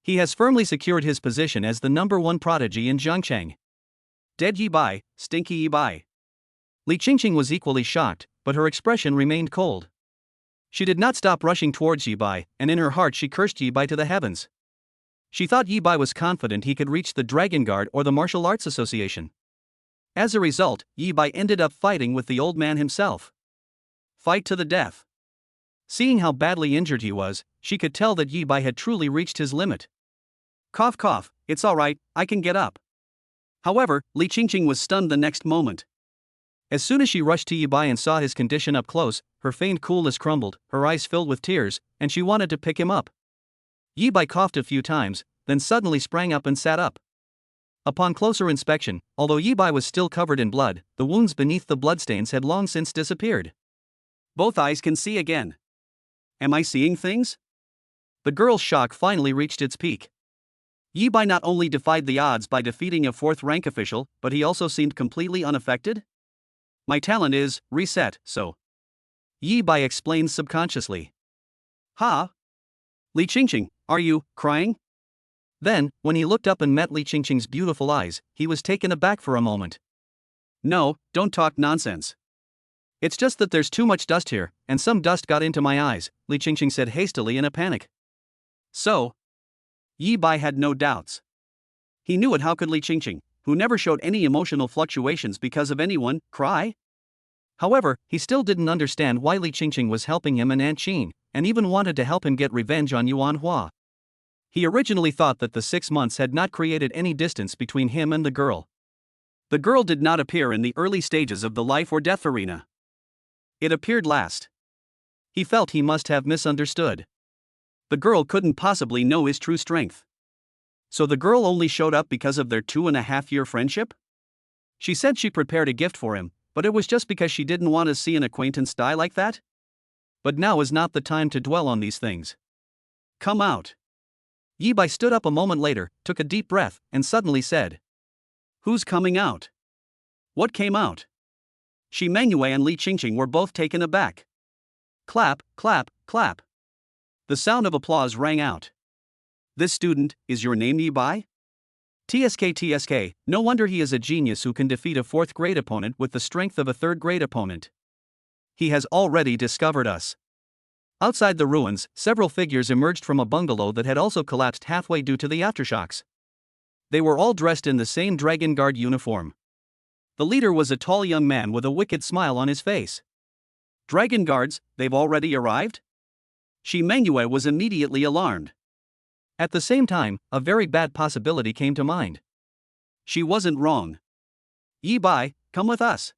Speaker 1: He has firmly secured his position as the #1 prodigy in Zhongcheng. Dead Yi Bai, stinky Yi Bai. Li Qingqing was equally shocked, but her expression remained cold. She did not stop rushing towards Yi Bai, and in her heart she cursed Yi Bai to the heavens. She thought Yi Bai was confident he could reach the Dragon Guard or the Martial Arts Association. As a result, Yi Bai ended up fighting with the old man himself. Fight to the death. Seeing how badly injured he was, she could tell that Yi Bai had truly reached his limit. Cough cough, it's alright, I can get up. However, Li Qingqing was stunned the next moment. As soon as she rushed to Yi Bai and saw his condition up close, her feigned coolness crumbled, her eyes filled with tears, and she wanted to pick him up. Yi Bai coughed a few times, then suddenly sprang up and sat up. Upon closer inspection, although Yi Bai was still covered in blood, the wounds beneath the bloodstains had long since disappeared. Both eyes can see again. Am I seeing things? The girl's shock finally reached its peak. Yi Bai not only defied the odds by defeating a fourth-rank official, but he also seemed completely unaffected? My talent is reset, so. Yi Bai explained subconsciously. Ha? Li Qingqing, are you crying? Then, when he looked up and met Li Qingqing's beautiful eyes, he was taken aback for a moment. No, don't talk nonsense. It's just that there's too much dust here, and some dust got into my eyes, Li Qingqing said hastily in a panic. So? Yi Bai had no doubts. He knew it. How could Li Qingqing, who never showed any emotional fluctuations because of anyone, cry? However, he still didn't understand why Li Qingqing was helping him and Aunt Qin, and even wanted to help him get revenge on Yuan Hua. He originally thought that the 6 months had not created any distance between him and the girl. The girl did not appear in the early stages of the life or death arena. It appeared last. He felt he must have misunderstood. The girl couldn't possibly know his true strength. So the girl only showed up because of their 2.5-year friendship? She said she prepared a gift for him, but it was just because she didn't want to see an acquaintance die like that? But now is not the time to dwell on these things. Come out. Yi Bai stood up a moment later, took a deep breath, and suddenly said. Who's coming out? What came out? Shi Mengyue and Li Qingqing were both taken aback. Clap, clap, clap. The sound of applause rang out. This student, is your name Yi Bai? TSK, no wonder he is a genius who can defeat a 4th-grade opponent with the strength of a 3rd-grade opponent. He has already discovered us. Outside the ruins, several figures emerged from a bungalow that had also collapsed halfway due to the aftershocks. They were all dressed in the same Dragon Guard uniform. The leader was a tall young man with a wicked smile on his face. Dragon Guards, they've already arrived? Shi Mengyue was immediately alarmed. At the same time, a very bad possibility came to mind. She wasn't wrong. Yi Bai, come with us.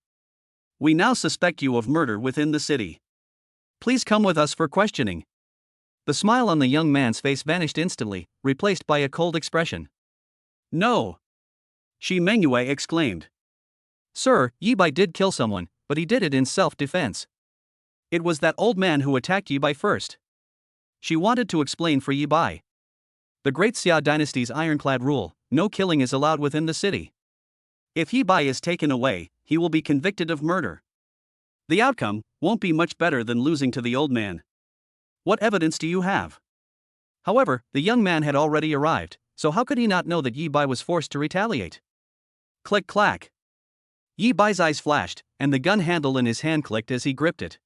Speaker 1: We now suspect you of murder within the city. Please come with us for questioning. The smile on the young man's face vanished instantly, replaced by a cold expression. No! Shi Mengyue exclaimed. Sir, Yi Bai did kill someone, but he did it in self-defense. It was that old man who attacked Yi Bai first. She wanted to explain for Yi Bai. The Great Xia Dynasty's ironclad rule, no killing is allowed within the city. If Yi Bai is taken away, he will be convicted of murder. The outcome won't be much better than losing to the old man. What evidence do you have? However, the young man had already arrived, so how could he not know that Yi Bai was forced to retaliate? Click-clack. Yi Bai's eyes flashed, and the gun handle in his hand clicked as he gripped it.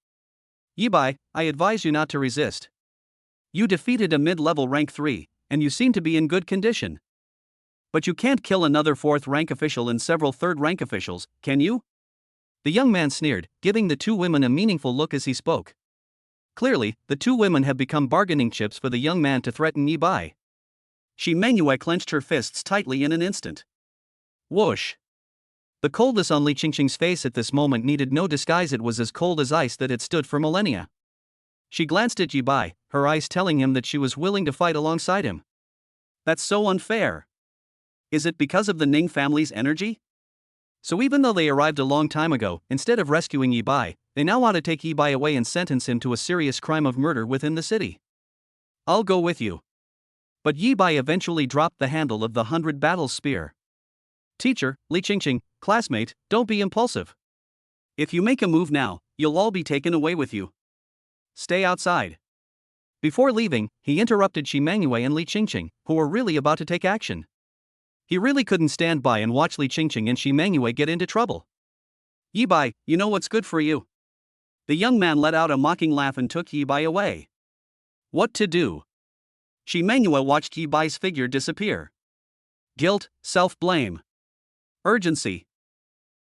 Speaker 1: Yi Bai, I advise you not to resist. You defeated a mid-level rank 3, and you seem to be in good condition. But you can't kill another 4th-rank official and several 3rd-rank officials, can you? The young man sneered, giving the 2 women a meaningful look as he spoke. Clearly, the 2 women have become bargaining chips for the young man to threaten Yi Bai. Shi Mengyue clenched her fists tightly in an instant. Whoosh! The coldness on Li Qingqing's face at this moment needed no disguise. It was as cold as ice that had stood for millennia. She glanced at Yi Bai, her eyes telling him that she was willing to fight alongside him. That's so unfair. Is it because of the Ning family's energy? So even though they arrived a long time ago, instead of rescuing Yi Bai, they now want to take Yi Bai away and sentence him to a serious crime of murder within the city. I'll go with you. But Yi Bai eventually dropped the handle of the 100 battles spear. Teacher, Li Qingqing, classmate, don't be impulsive. If you make a move now, you'll all be taken away with you. Stay outside. Before leaving, he interrupted Shi Mengyue and Li Qingqing, who were really about to take action. He really couldn't stand by and watch Li Qingqing and Shi Mengyue get into trouble. Yi Bai, you know what's good for you? The young man let out a mocking laugh and took Yi Bai away. What to do? Shi Mengyue watched Yi Bai's figure disappear. Guilt, self-blame. Urgency.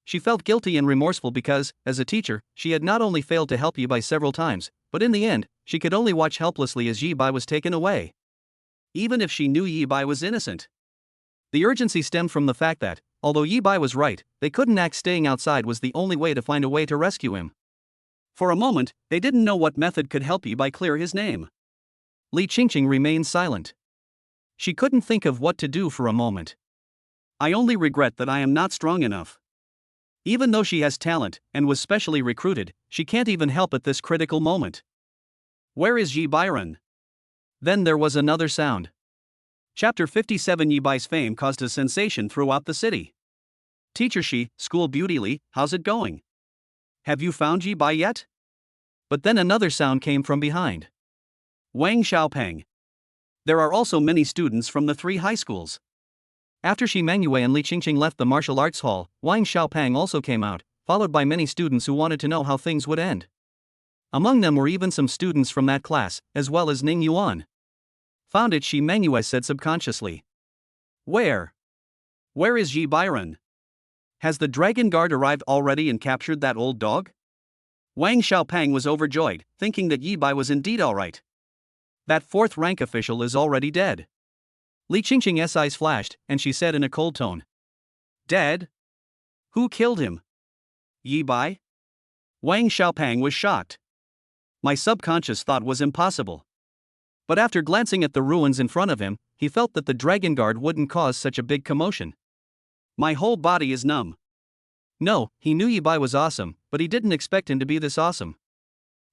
Speaker 1: She felt guilty and remorseful because, as a teacher, she had not only failed to help Yi Bai several times, but in the end, she could only watch helplessly as Yi Bai was taken away. Even if she knew Yi Bai was innocent. The urgency stemmed from the fact that, although Yi Bai was right, they couldn't act staying outside was the only way to find a way to rescue him. For a moment, they didn't know what method could help Yi Bai clear his name. Li Qingqing remained silent. She couldn't think of what to do for a moment. I only regret that I am not strong enough. Even though she has talent, and was specially recruited, she can't even help at this critical moment. Where is Yi Bairan? Then there was another sound. Chapter 57. Yi Bai's fame caused a sensation throughout the city. Teacher Shi, school beauty Li, how's it going? Have you found Yi Bai yet? But then another sound came from behind. Wang Xiaopeng. There are also many students from the 3 high schools. After Shi Mengyue and Li Qingqing left the martial arts hall, Wang Xiaopeng also came out, followed by many students who wanted to know how things would end. Among them were even some students from that class, as well as Ning Yuan. Found it, Shi Mengyue said subconsciously. Where is Yi Bairan? Has the Dragon Guard arrived already and captured that old dog? Wang Xiaopeng was overjoyed, thinking that Yi Bai was indeed alright. That 4th rank official is already dead. Li Qingqing's eyes flashed, and she said in a cold tone. Dead? Who killed him? Yi Bai? Wang Xiaopeng was shocked. My subconscious thought was impossible. But after glancing at the ruins in front of him, he felt that the Dragon Guard wouldn't cause such a big commotion. My whole body is numb. No, he knew Yi Bai was awesome, but he didn't expect him to be this awesome.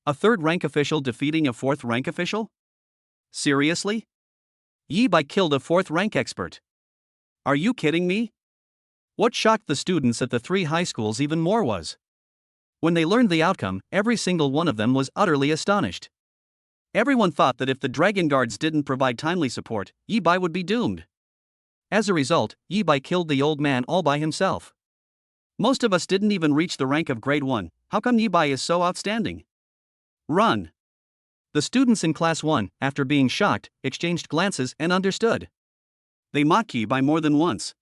Speaker 1: A 3rd rank official defeating a 4th rank official? Seriously? Yi Bai killed a 4th rank expert. Are you kidding me? What shocked the students at the 3 high schools even more was, when they learned the outcome, every single one of them was utterly astonished. Everyone thought that if the Dragon Guards didn't provide timely support, Yi Bai would be doomed. As a result, Yi Bai killed the old man all by himself. Most of us didn't even reach the rank of grade 1, how come Yi Bai is so outstanding? Run! The students in class 1, after being shocked, exchanged glances and understood. They mocked Yi Bai more than once.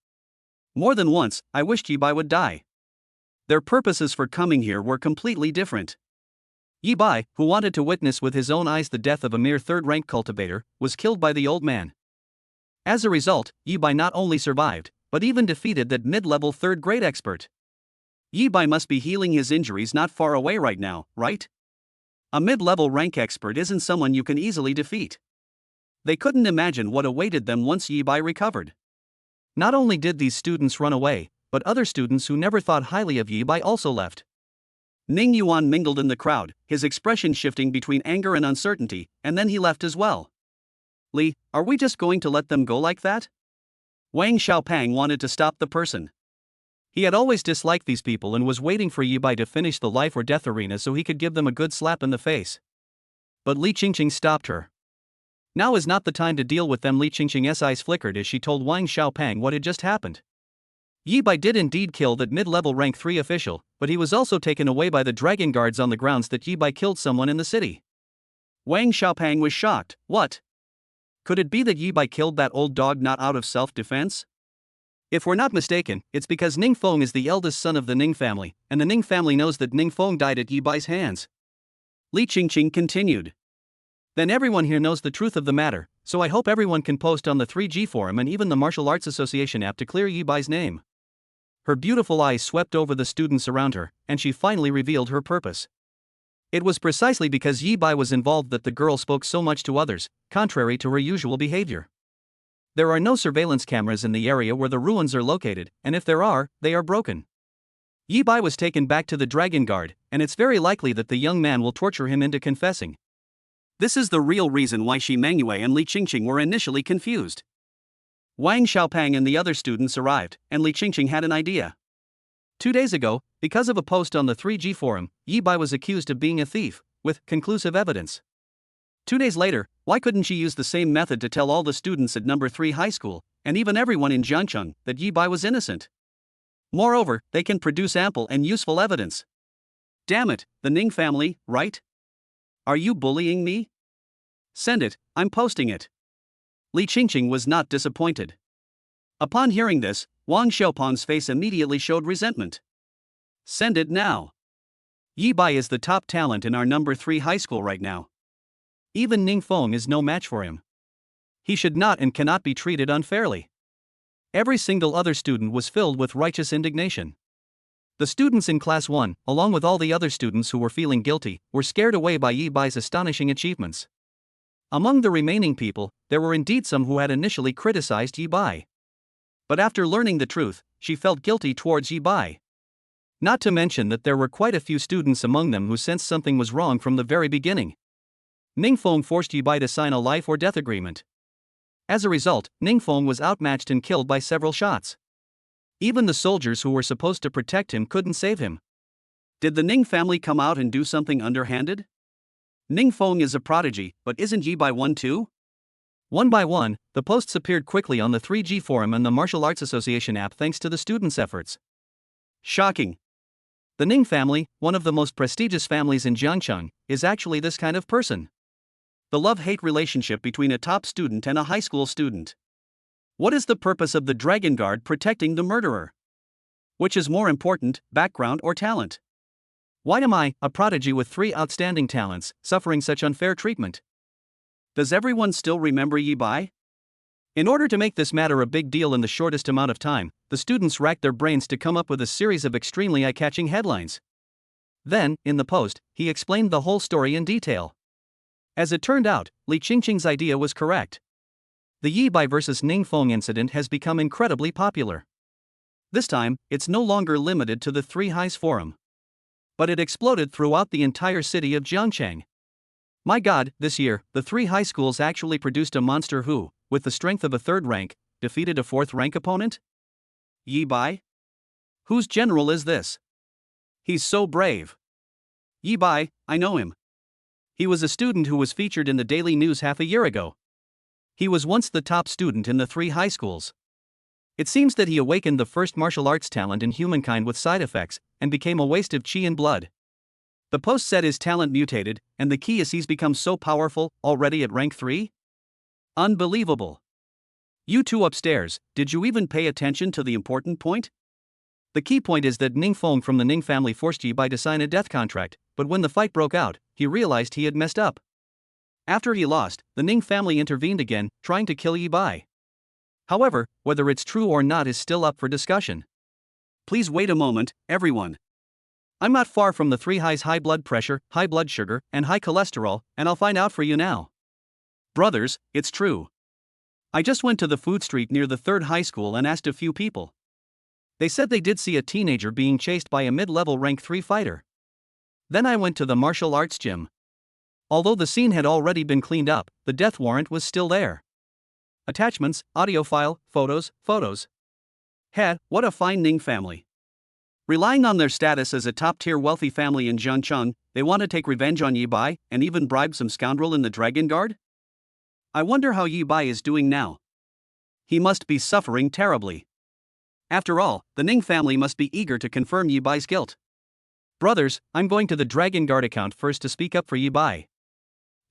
Speaker 1: More than once, I wished Yi Bai would die. Their purposes for coming here were completely different. Yi Bai, who wanted to witness with his own eyes the death of a mere 3rd-rank cultivator, was killed by the old man. As a result, Yi Bai not only survived, but even defeated that mid-level 3rd-grade expert. Yi Bai must be healing his injuries not far away right now, right? A mid-level rank expert isn't someone you can easily defeat. They couldn't imagine what awaited them once Yi Bai recovered. Not only did these students run away, but other students who never thought highly of Yi Bai also left. Ning Yuan mingled in the crowd, his expression shifting between anger and uncertainty, and then he left as well. Li, are we just going to let them go like that? Wang Xiaopeng wanted to stop the person. He had always disliked these people and was waiting for Yi Bai to finish the life or death arena so he could give them a good slap in the face. But Li Qingqing stopped her. Now is not the time to deal with them. Li Qingqing's eyes flickered as she told Wang Xiaopeng what had just happened. Yi Bai did indeed kill that mid-level rank 3 official, but he was also taken away by the Dragon Guards on the grounds that Yi Bai killed someone in the city. Wang Xiaopeng was shocked. What? Could it be that Yi Bai killed that old dog not out of self-defense? If we're not mistaken, it's because Ning Feng is the eldest son of the Ning family, and the Ning family knows that Ning Feng died at Yi Bai's hands. Li Qingqing continued. Then everyone here knows the truth of the matter, so I hope everyone can post on the 3G forum and even the Martial Arts Association app to clear Yi Bai's name. Her beautiful eyes swept over the students around her, and she finally revealed her purpose. It was precisely because Yi Bai was involved that the girl spoke so much to others, contrary to her usual behavior. There are no surveillance cameras in the area where the ruins are located, and if there are, they are broken. Yi Bai was taken back to the Dragon Guard, and it's very likely that the young man will torture him into confessing. This is the real reason why Shi Mengyue and Li Qingqing were initially confused. Wang Xiaopeng and the other students arrived, and Li Qingqing had an idea. 2 days ago, because of a post on the 3G forum, Yi Bai was accused of being a thief, with conclusive evidence. 2 days later, why couldn't she use the same method to tell all the students at number 3 high school, and even everyone in Jiangcheng, that Yi Bai was innocent? Moreover, they can produce ample and useful evidence. Damn it, the Ning family, right? Are you bullying me? Send it, I'm posting it. Li Qingqing was not disappointed. Upon hearing this, Wang Xiaopeng's face immediately showed resentment. Send it now. Yi Bai is the top talent in our number 3 high school right now. Even Ning Feng is no match for him. He should not and cannot be treated unfairly. Every single other student was filled with righteous indignation. The students in Class 1, along with all the other students who were feeling guilty, were scared away by Yi Bai's astonishing achievements. Among the remaining people, there were indeed some who had initially criticized Yi Bai. But after learning the truth, she felt guilty towards Yi Bai. Not to mention that there were quite a few students among them who sensed something was wrong from the very beginning. Ningfeng forced Yi Bai to sign a life or death agreement. As a result, Ningfeng was outmatched and killed by several shots. Even the soldiers who were supposed to protect him couldn't save him. Did the Ning family come out and do something underhanded? Ningfeng is a prodigy, but isn't Yi Bai one too? One by one, the posts appeared quickly on the 3G forum and the Martial Arts Association app thanks to the students' efforts. Shocking! The Ning family, one of the most prestigious families in Jiangcheng, is actually this kind of person. The love-hate relationship between a top student and a high school student. What is the purpose of the Dragon Guard protecting the murderer? Which is more important, background or talent? Why am I, a prodigy with 3 outstanding talents, suffering such unfair treatment? Does everyone still remember Yi Bai? In order to make this matter a big deal in the shortest amount of time, the students racked their brains to come up with a series of extremely eye-catching headlines. Then, in the post, he explained the whole story in detail. As it turned out, Li Qingqing's idea was correct. The Yi Bai vs Ningfeng incident has become incredibly popular. This time, it's no longer limited to the 3 Highs forum. But it exploded throughout the entire city of Jiangcheng. My god, this year, the 3 high schools actually produced a monster who, with the strength of a 3rd rank, defeated a 4th rank opponent? Yi Bai? Whose general is this? He's so brave. Yi Bai, I know him. He was a student who was featured in the Daily News half a year ago. He was once the top student in the 3 high schools. It seems that he awakened the first martial arts talent in humankind with side effects, and became a waste of qi and blood. The post said his talent mutated, and the key is he's become so powerful, already at rank 3? Unbelievable. You two upstairs, did you even pay attention to the important point? The key point is that Ningfeng from the Ning family forced Yi Bai to sign a death contract, but when the fight broke out, he realized he had messed up. After he lost, the Ning family intervened again, trying to kill Yi Bai. However, whether it's true or not is still up for discussion. Please wait a moment, everyone. I'm not far from the 3 highs: high blood pressure, high blood sugar, and high cholesterol, and I'll find out for you now. Brothers, it's true. I just went to the food street near the 3rd high school and asked a few people. They said they did see a teenager being chased by a mid-level rank 3 fighter. Then I went to the martial arts gym. Although the scene had already been cleaned up, the death warrant was still there. Attachments, audio file, photos. What a fine Ning family. Relying on their status as a top-tier wealthy family in Jiangcheng, they want to take revenge on Yi Bai, and even bribe some scoundrel in the Dragon Guard? I wonder how Yi Bai is doing now. He must be suffering terribly. After all, the Ning family must be eager to confirm Yi Bai's guilt. Brothers, I'm going to the Dragon Guard account first to speak up for Yi Bai.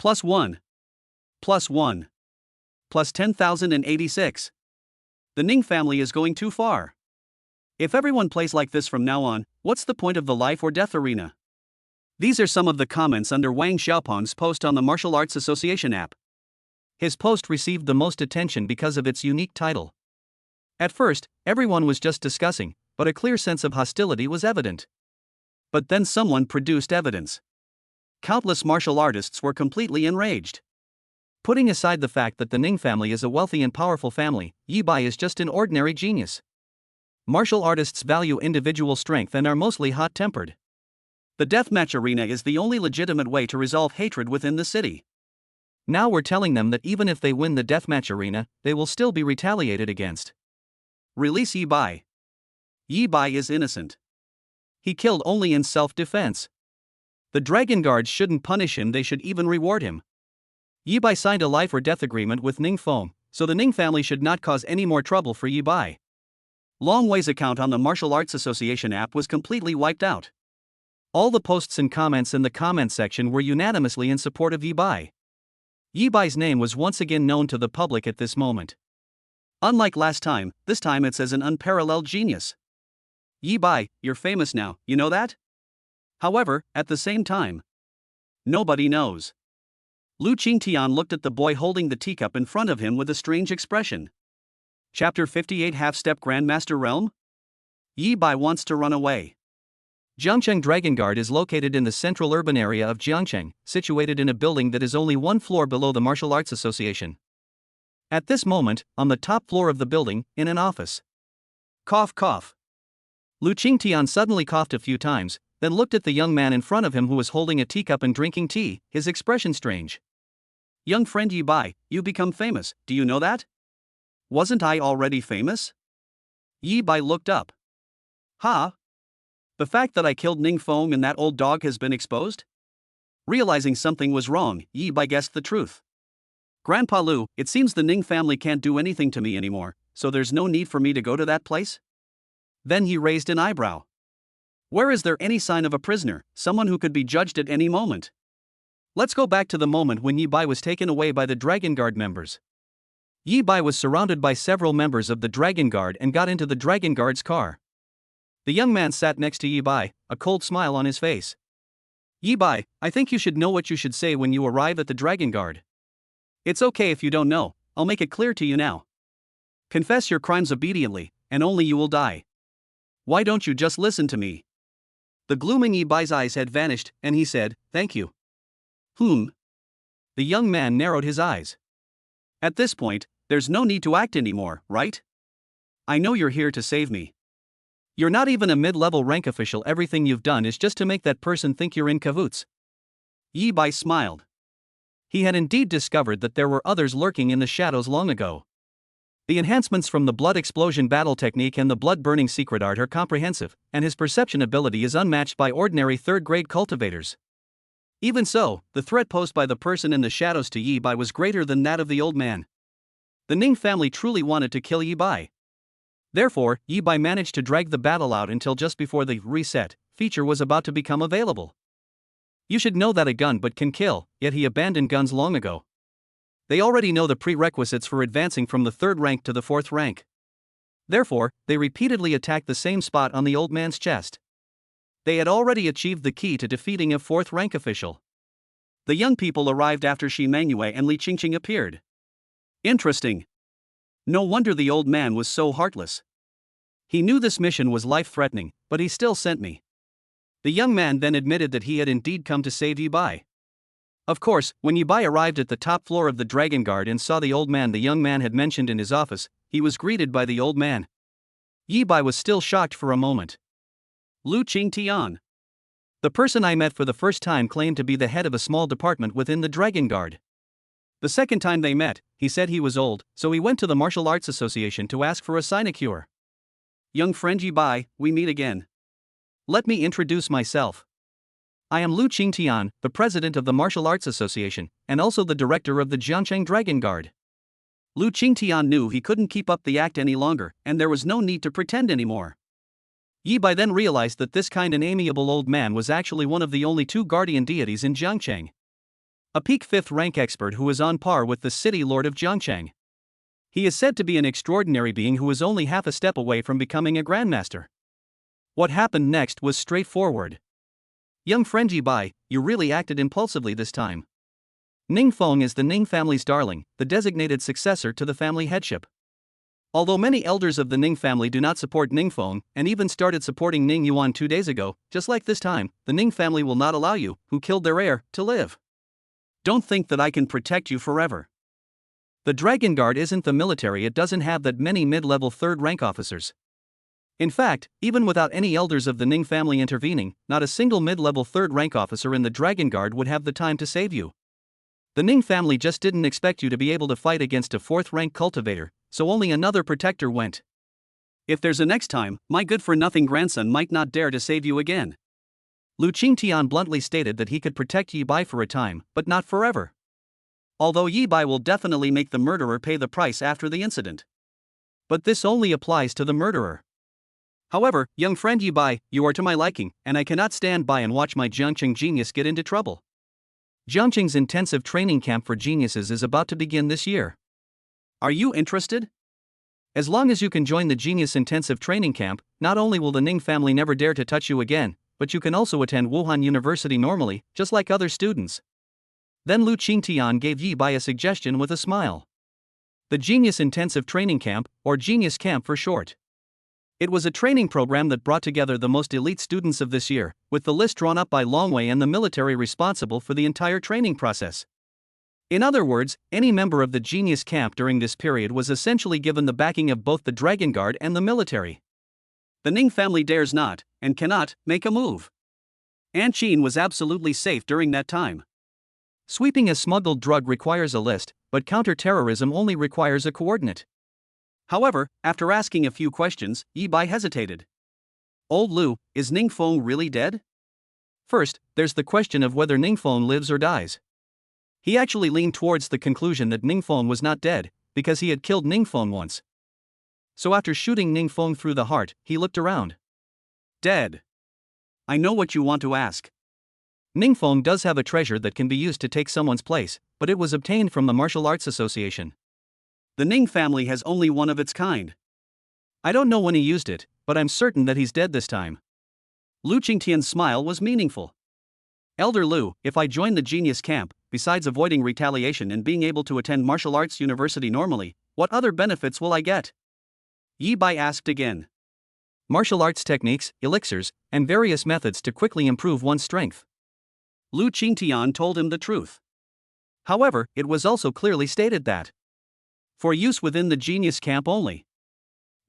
Speaker 1: +1. +1. Plus 10,086. The Ning family is going too far. If everyone plays like this from now on, what's the point of the life or death arena? These are some of the comments under Wang Xiaopeng's post on the Martial Arts Association app. His post received the most attention because of its unique title. At first, everyone was just discussing, but a clear sense of hostility was evident. But then someone produced evidence. Countless martial artists were completely enraged. Putting aside the fact that the Ning family is a wealthy and powerful family, Yi Bai is just an ordinary genius. Martial artists value individual strength and are mostly hot-tempered. The deathmatch arena is the only legitimate way to resolve hatred within the city. Now we're telling them that even if they win the deathmatch arena, they will still be retaliated against. Release Yi Bai. Yi Bai is innocent. He killed only in self-defense. The Dragon Guards shouldn't punish him, they should even reward him. Yi Bai signed a life or death agreement with Ningfeng, so the Ning family should not cause any more trouble for Yi Bai. Long Wei's account on the Martial Arts Association app was completely wiped out. All the posts and comments in the comment section were unanimously in support of Yi Bai. Yi Bai's name was once again known to the public at this moment. Unlike last time, this time it's as an unparalleled genius. Yi Bai, you're famous now, you know that? However, at the same time, nobody knows. Lu Qingtian looked at the boy holding the teacup in front of him with a strange expression. Chapter 58 Half-Step Grandmaster Realm? Yi Bai wants to run away. Jiangcheng Dragon Guard is located in the central urban area of Jiangcheng, situated in a building that is only one floor below the Martial Arts Association. At this moment, on the top floor of the building, in an office. Cough cough. Lu Qingtian suddenly coughed a few times, then looked at the young man in front of him who was holding a teacup and drinking tea, his expression strange. Young friend Yi Bai, you've become famous, do you know that? Wasn't I already famous? Yi Bai looked up. Huh? The fact that I killed Ning Feng and that old dog has been exposed? Realizing something was wrong, Yi Bai guessed the truth. Grandpa Lu, it seems the Ning family can't do anything to me anymore, so there's no need for me to go to that place? Then he raised an eyebrow. Where is there any sign of a prisoner, someone who could be judged at any moment? Let's go back to the moment when Yi Bai was taken away by the Dragon Guard members. Yi Bai was surrounded by several members of the Dragon Guard and got into the Dragon Guard's car. The young man sat next to Yi Bai, a cold smile on his face. Yi Bai, I think you should know what you should say when you arrive at the Dragon Guard. It's okay if you don't know, I'll make it clear to you now. Confess your crimes obediently, and only you will die. Why don't you just listen to me? The glooming Yi Bai's eyes had vanished, and he said, Thank you. The young man narrowed his eyes. At this point, there's no need to act anymore, right? I know you're here to save me. You're not even a mid-level rank official, everything you've done is just to make that person think you're in cahoots. Yi Bai smiled. He had indeed discovered that there were others lurking in the shadows long ago. The enhancements from the blood explosion battle technique and the blood-burning secret art are comprehensive, and his perception ability is unmatched by ordinary third-grade cultivators. Even so, the threat posed by the person in the shadows to Yi Bai was greater than that of the old man. The Ning family truly wanted to kill Yi Bai. Therefore, Yi Bai managed to drag the battle out until just before the reset feature was about to become available. You should know that a gun but can kill, yet he abandoned guns long ago. They already know the prerequisites for advancing from the 3rd rank to the 4th rank. Therefore, they repeatedly attacked the same spot on the old man's chest. They had already achieved the key to defeating a 4th rank official. The young people arrived after Shi Mangyue and Li Qingqing appeared. Interesting. No wonder the old man was so heartless. He knew this mission was life-threatening, but he still sent me. The young man then admitted that he had indeed come to save Yi Bai. Of course, when Yi Bai arrived at the top floor of the Dragon Guard and saw the old man the young man had mentioned in his office, he was greeted by the old man. Yi Bai was still shocked for a moment. Lu Qingtian. The person I met for the first time claimed to be the head of a small department within the Dragon Guard. The second time they met, he said he was old, so he went to the Martial Arts Association to ask for a sinecure. Young friend Yi Bai, we meet again. Let me introduce myself. I am Lu Qingtian, the president of the Martial Arts Association, and also the director of the Jiangcheng Dragon Guard. Lu Qingtian knew he couldn't keep up the act any longer, and there was no need to pretend anymore. Yi Bai then realized that this kind and amiable old man was actually one of the only 2 guardian deities in Jiangcheng. A peak 5th rank expert who is on par with the city lord of Jiangcheng. He is said to be an extraordinary being who is only half a step away from becoming a grandmaster. What happened next was straightforward. Young friend Yi Bai, you really acted impulsively this time. Ning Feng is the Ning family's darling, the designated successor to the family headship. Although many elders of the Ning family do not support Ning Feng, and even started supporting Ning Yuan 2 days ago, just like this time, the Ning family will not allow you, who killed their heir, to live. Don't think that I can protect you forever. The Dragon Guard isn't the military, it doesn't have that many mid-level 3rd rank officers. In fact, even without any elders of the Ning family intervening, not a single mid-level 3rd rank officer in the Dragon Guard would have the time to save you. The Ning family just didn't expect you to be able to fight against a 4th rank cultivator, so only another protector went. If there's a next time, my good-for-nothing grandson might not dare to save you again. Lu Qingtian bluntly stated that he could protect Yi Bai for a time, but not forever. Although Yi Bai will definitely make the murderer pay the price after the incident. But this only applies to the murderer. However, young friend Yi Bai, you are to my liking, and I cannot stand by and watch my Jiangcheng genius get into trouble. Jiangcheng's intensive training camp for geniuses is about to begin this year. Are you interested? As long as you can join the Genius Intensive Training Camp, not only will the Ning family never dare to touch you again, but you can also attend Wuhan University normally, just like other students. Then Lu Qingtian gave Yi Bai a suggestion with a smile. the Genius Intensive Training Camp, or Genius Camp for short. It was a training program that brought together the most elite students of this year, with the list drawn up by Longway and the military responsible for the entire training process. In other words, any member of the Genius Camp during this period was essentially given the backing of both the Dragon Guard and the military. The Ning family dares not, and cannot, make a move. Anqin was absolutely safe during that time. Sweeping a smuggled drug requires a list, but counter-terrorism only requires a coordinate. However, after asking a few questions, Yi Bai hesitated. Old Lu, is Ning Feng really dead? First, there's the question of whether Ning Feng lives or dies. He actually leaned towards the conclusion that Ning Feng was not dead, because he had killed Ning Feng once. So after shooting Ning Feng through the heart, he looked around. Dead. I know what you want to ask. Ning Feng does have a treasure that can be used to take someone's place, but it was obtained from the Martial Arts Association. The Ning family has only one of its kind. I don't know when he used it, but I'm certain that he's dead this time. Lu Qingtian's smile was meaningful. Elder Lu, if I join the Genius Camp, besides avoiding retaliation and being able to attend martial arts university normally, what other benefits will I get? Yi Bai asked again. Martial arts techniques, elixirs, and various methods to quickly improve one's strength. Lu Qingtian told him the truth. However, it was also clearly stated that for use within the Genius Camp only.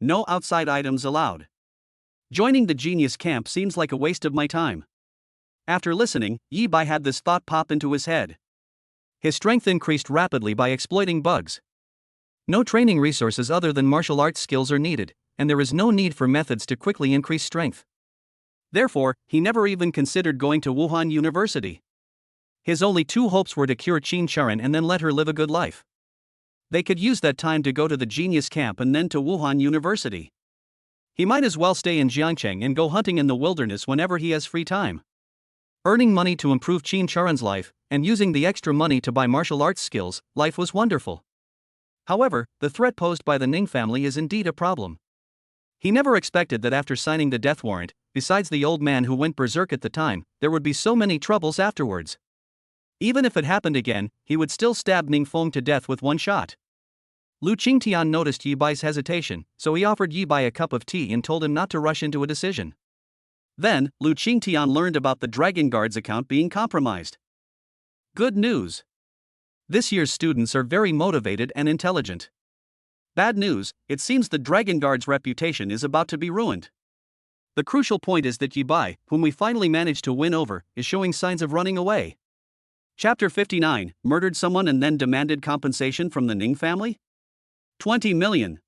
Speaker 1: No outside items allowed. Joining the Genius Camp seems like a waste of my time. After listening, Yi Bai had this thought pop into his head. His strength increased rapidly by exploiting bugs. No training resources other than martial arts skills are needed, and there is no need for methods to quickly increase strength. Therefore, he never even considered going to Wuhan University. His only two hopes were to cure Qin Charan and then let her live a good life. They could use that time to go to the Genius Camp and then to Wuhan University. He might as well stay in Jiangcheng and go hunting in the wilderness whenever he has free time. Earning money to improve Qin Charan's life, and using the extra money to buy martial arts skills, life was wonderful. However, the threat posed by the Ning family is indeed a problem. He never expected that after signing the death warrant, besides the old man who went berserk at the time, there would be so many troubles afterwards. Even if it happened again, he would still stab Ning Feng to death with one shot. Lu Qingtian noticed Yi Bai's hesitation, so he offered Yi Bai a cup of tea and told him not to rush into a decision. Then, Lu Qingtian learned about the Dragon Guard's account being compromised. Good news. This year's students are very motivated and intelligent. Bad news, it seems the Dragon Guard's reputation is about to be ruined. The crucial point is that Yi Bai, whom we finally managed to win over, is showing signs of running away. Chapter 59, murdered someone and then demanded compensation from the Ning family? 20 million.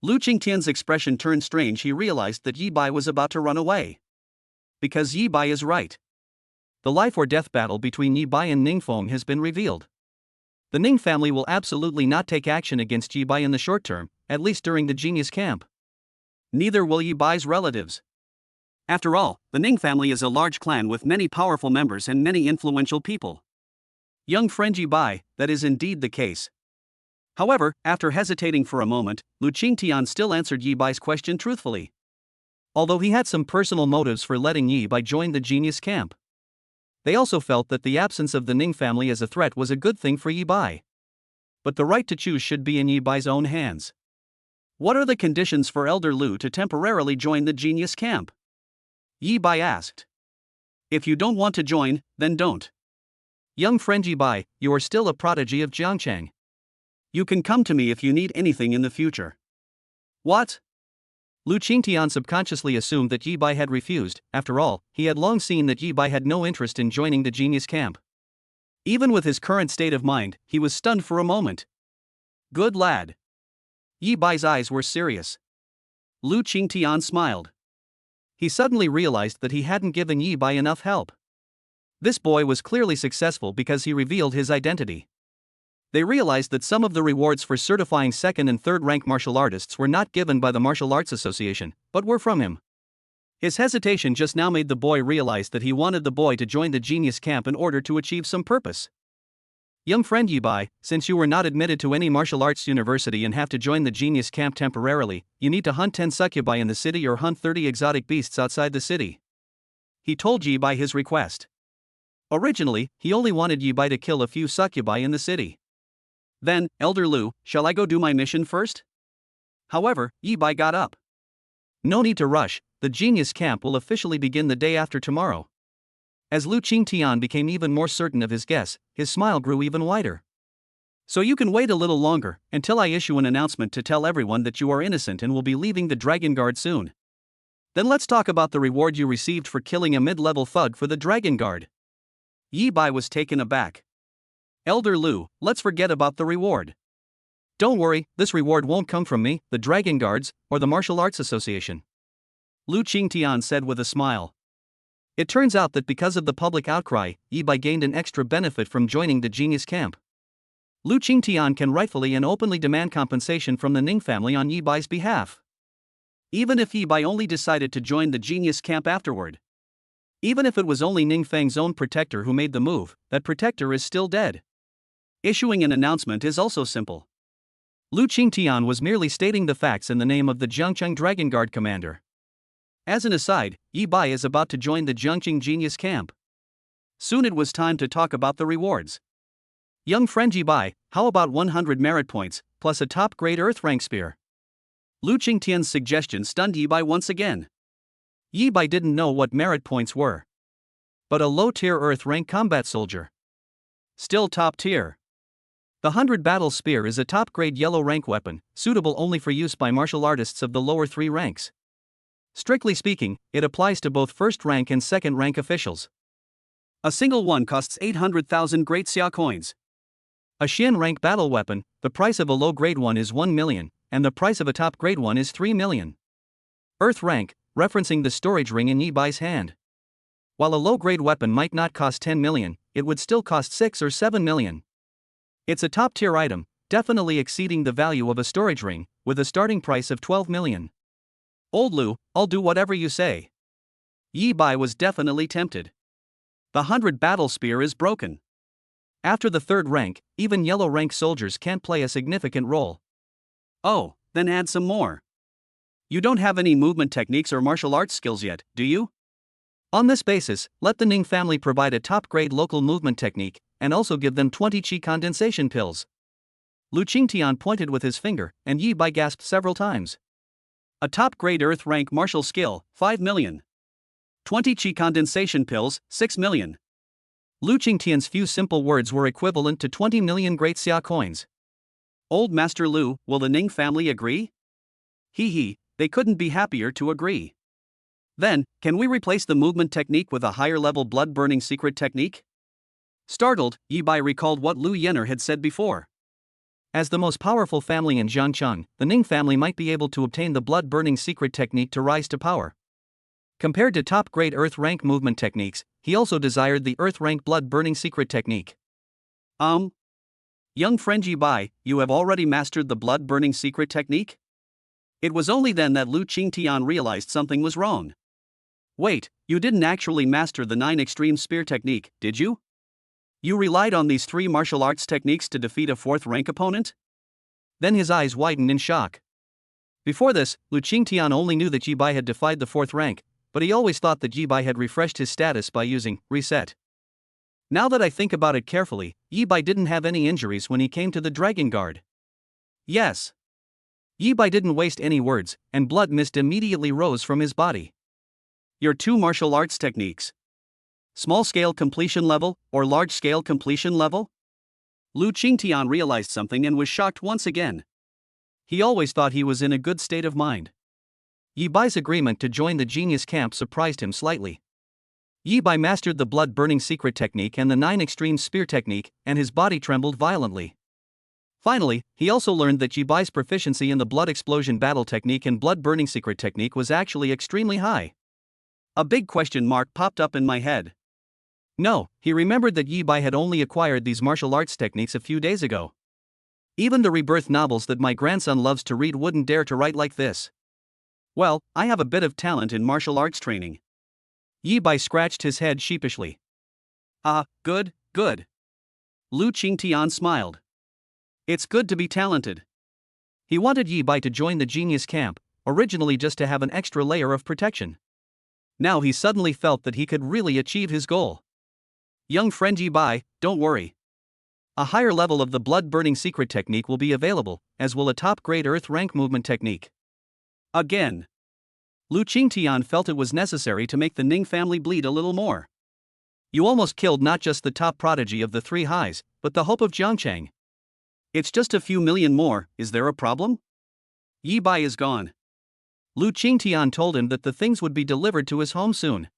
Speaker 1: Lu Qingtian's expression turned strange. He realized that Yi Bai was about to run away. Because Yi Bai is right. The life or death battle between Yi Bai and Ning Feng has been revealed. The Ning family will absolutely not take action against Yi Bai in the short term, at least during the Genius Camp. Neither will Yi Bai's relatives. After all, the Ning family is a large clan with many powerful members and many influential people. Young friend Yi Bai, that is indeed the case. However, after hesitating for a moment, Lu Qingtian still answered Yi Bai's question truthfully. Although he had some personal motives for letting Yi Bai join the Genius Camp. They also felt that the absence of the Ning family as a threat was a good thing for Yi Bai. But the right to choose should be in Yi Bai's own hands. What are the conditions for Elder Lu to temporarily join the Genius Camp? Yi Bai asked. If you don't want to join, then don't. Young friend Yi Bai, you are still a prodigy of Jiangcheng. You can come to me if you need anything in the future. What? Lu Qingtian subconsciously assumed that Yi Bai had refused. After all, he had long seen that Yi Bai had no interest in joining the Genius Camp. Even with his current state of mind, he was stunned for a moment. Good lad. Yi Bai's eyes were serious. Lu Qingtian smiled. He suddenly realized that he hadn't given Yi Bai enough help. This boy was clearly successful because he revealed his identity. They realized that some of the rewards for certifying second and third rank martial artists were not given by the Martial Arts Association, but were from him. His hesitation just now made the boy realize that he wanted the boy to join the Genius Camp in order to achieve some purpose. Young friend Yi Bai, since you were not admitted to any martial arts university and have to join the Genius Camp temporarily, you need to hunt 10 succubi in the city or hunt 30 exotic beasts outside the city. He told Yi Bai his request. Originally, he only wanted Yi Bai to kill a few succubi in the city. Then, Elder Lu, shall I go do my mission first? However, Yi Bai got up. No need to rush, the genius camp will officially begin the day after tomorrow. As Lu Qingtian became even more certain of his guess, his smile grew even wider. So you can wait a little longer, until I issue an announcement to tell everyone that you are innocent and will be leaving the Dragon Guard soon. Then let's talk about the reward you received for killing a mid-level thug for the Dragon Guard. Yi Bai was taken aback. Elder Lu, let's forget about the reward. Don't worry, this reward won't come from me, the Dragon Guards, or the Martial Arts Association. Lu Qingtian said with a smile. It turns out that because of the public outcry, Yi Bai gained an extra benefit from joining the genius camp. Lu Qingtian can rightfully and openly demand compensation from the Ning family on Yi Bai's behalf. Even if Yi Bai only decided to join the genius camp afterward. Even if it was only Ning Feng's own protector who made the move, that protector is still dead. Issuing an announcement is also simple. Lu Qingtian was merely stating the facts in the name of the Jiangcheng Dragon Guard commander. As an aside, Yi Bai is about to join the Jiangcheng Genius Camp. Soon it was time to talk about the rewards. Young friend Yi Bai, how about 100 merit points, plus a top-grade Earth rank spear? Lu Qingtian's suggestion stunned Yi Bai once again. Yi Bai didn't know what merit points were. But a low-tier Earth rank combat soldier. Still top-tier. The 100 battle spear is a top-grade yellow rank weapon, suitable only for use by martial artists of the lower 3 ranks. Strictly speaking, it applies to both first rank and second rank officials. A single one costs 800,000 Great Xia coins. A Xian rank battle weapon, the price of a low grade one is 1 million, and the price of a top grade one is 3 million. Earth rank, referencing the storage ring in Yi Bai's hand. While a low grade weapon might not cost 10 million, it would still cost 6 or 7 million. It's a top tier item, definitely exceeding the value of a storage ring, with a starting price of 12 million. Old Lu, I'll do whatever you say. Yi Bai was definitely tempted. The 100 battle spear is broken. After the third rank, even yellow rank soldiers can't play a significant role. Oh, then add some more. You don't have any movement techniques or martial arts skills yet, do you? On this basis, let the Ning family provide a top-grade local movement technique, and also give them 20 qi condensation pills. Lu Qingtian pointed with his finger, and Yi Bai gasped several times. A top-grade Earth rank martial skill, 5 million. 20 qi condensation pills, 6 million. Lu Qingtian's few simple words were equivalent to 20 million Great Xia coins. Old Master Lu, will the Ning family agree? Hee, they couldn't be happier to agree. Then, can we replace the movement technique with a higher-level blood-burning secret technique? Startled, Yi Bai recalled what Lu Yener had said before. As the most powerful family in Jiangcheng, the Ning family might be able to obtain the blood-burning secret technique to rise to power. Compared to top-grade Earth rank movement techniques, he also desired the Earth rank blood-burning secret technique. Young friend Yi Bai, you have already mastered the blood-burning secret technique? It was only then that Lu Qingtian realized something was wrong. Wait, you didn't actually master the 9 extreme spear technique, did you? You relied on these 3 martial arts techniques to defeat a 4th rank opponent? Then his eyes widened in shock. Before this, Lu Qingtian only knew that Yi Bai had defied the 4th rank, but he always thought that Yi Bai had refreshed his status by using reset. Now that I think about it carefully, Yi Bai didn't have any injuries when he came to the Dragon Guard. Yes. Yi Bai didn't waste any words, and blood mist immediately rose from his body. Your 2 martial arts techniques. Small-scale completion level, or large-scale completion level? Lu Qingtian realized something and was shocked once again. He always thought he was in a good state of mind. Yi Bai's agreement to join the genius camp surprised him slightly. Yi Bai mastered the blood-burning secret technique and the 9 extreme spear technique, and his body trembled violently. Finally, he also learned that Yi Bai's proficiency in the blood explosion battle technique and blood-burning secret technique was actually extremely high. A big question mark popped up in my head. No, he remembered that Yi Bai had only acquired these martial arts techniques a few days ago. Even the Rebirth novels that my grandson loves to read wouldn't dare to write like this. Well, I have a bit of talent in martial arts training. Yi Bai scratched his head sheepishly. Good. Lu Qingtian smiled. It's good to be talented. He wanted Yi Bai to join the genius camp, originally just to have an extra layer of protection. Now he suddenly felt that he could really achieve his goal. Young friend Yi Bai, don't worry. A higher level of the blood-burning secret technique will be available, as will a top-grade Earth rank movement technique. Again, Lu Qingtian felt it was necessary to make the Ning family bleed a little more. You almost killed not just the top prodigy of the three highs, but the hope of Jiangcheng. It's just a few million more, is there a problem? Yi Bai is gone. Lu Qingtian told him that the things would be delivered to his home soon.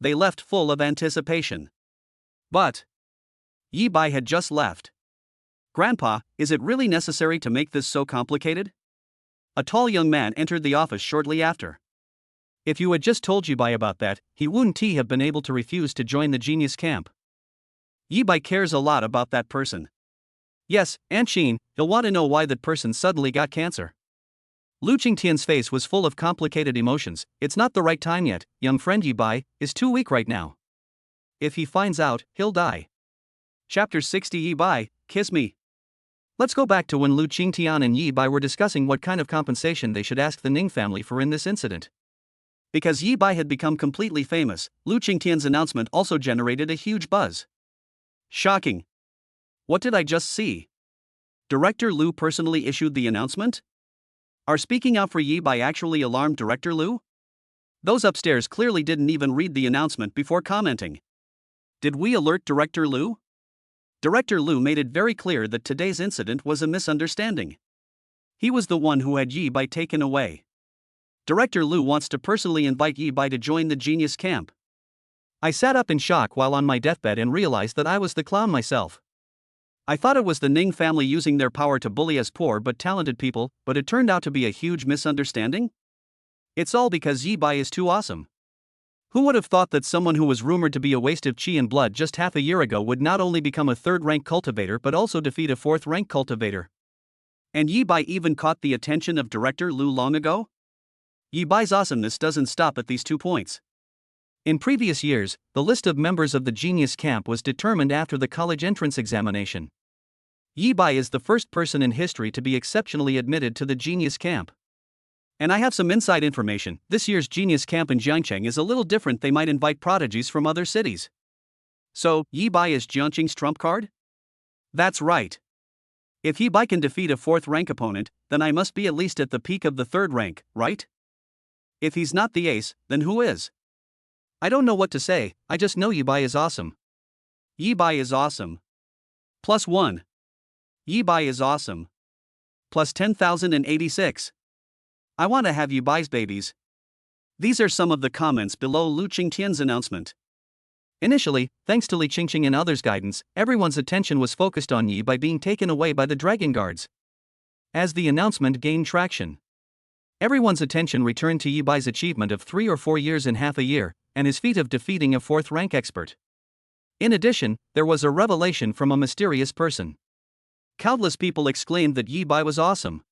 Speaker 1: They left full of anticipation. But Yi Bai had just left. Grandpa, is it really necessary to make this so complicated? A tall young man entered the office shortly after. If you had just told Yi Bai about that, he wouldn't have been able to refuse to join the genius camp. Yi Bai cares a lot about that person. Yes, Aunt Xin, he'll want to know why that person suddenly got cancer. Lu Qingtian's face was full of complicated emotions. It's not the right time yet, young friend. Yi Bai is too weak right now. If he finds out, he'll die. Chapter 60. Yi Bai, kiss me. Let's go back to when Lu Qingtian and Yi Bai were discussing what kind of compensation they should ask the Ning family for in this incident. Because Yi Bai had become completely famous, Lu Qingtian's announcement also generated a huge buzz. Shocking. What did I just see? Director Lu personally issued the announcement? Are speaking out for Yi Bai actually alarmed Director Lu? Those upstairs clearly didn't even read the announcement before commenting. Did we alert Director Lu? Director Lu made it very clear that today's incident was a misunderstanding. He was the one who had Yi Bai taken away. Director Lu wants to personally invite Yi Bai to join the genius camp. I sat up in shock while on my deathbed and realized that I was the clown myself. I thought it was the Ning family using their power to bully us poor but talented people, but it turned out to be a huge misunderstanding? It's all because Yi Bai is too awesome. Who would have thought that someone who was rumored to be a waste of chi and blood just half a year ago would not only become a third-rank cultivator but also defeat a fourth-rank cultivator? And Yi Bai even caught the attention of Director Lu long ago? Yi Bai's awesomeness doesn't stop at these 2 points. In previous years, the list of members of the Genius Camp was determined after the college entrance examination. Yi Bai is the first person in history to be exceptionally admitted to the Genius Camp. And I have some inside information. This year's Genius Camp in Jiangcheng is a little different. They might invite prodigies from other cities. So, Yi Bai is Jiangcheng's trump card? That's right. If Yi Bai can defeat a fourth-rank opponent, then I must be at least at the peak of the third rank, right? If he's not the ace, then who is? I don't know what to say, I just know Yi Bai is awesome. Yi Bai is awesome. +1. Yi Bai is awesome. Plus 10,086. I want to have Yi Bai's babies. These are some of the comments below Lu Qingtian's announcement. Initially, thanks to Li Qingqing and others' guidance, everyone's attention was focused on Yi Bai being taken away by the Dragon Guards. As the announcement gained traction, everyone's attention returned to Yi Bai's achievement of 3 or 4 years in half a year, and his feat of defeating a fourth-rank expert. In addition, there was a revelation from a mysterious person. Countless people exclaimed that Yi Bai was awesome.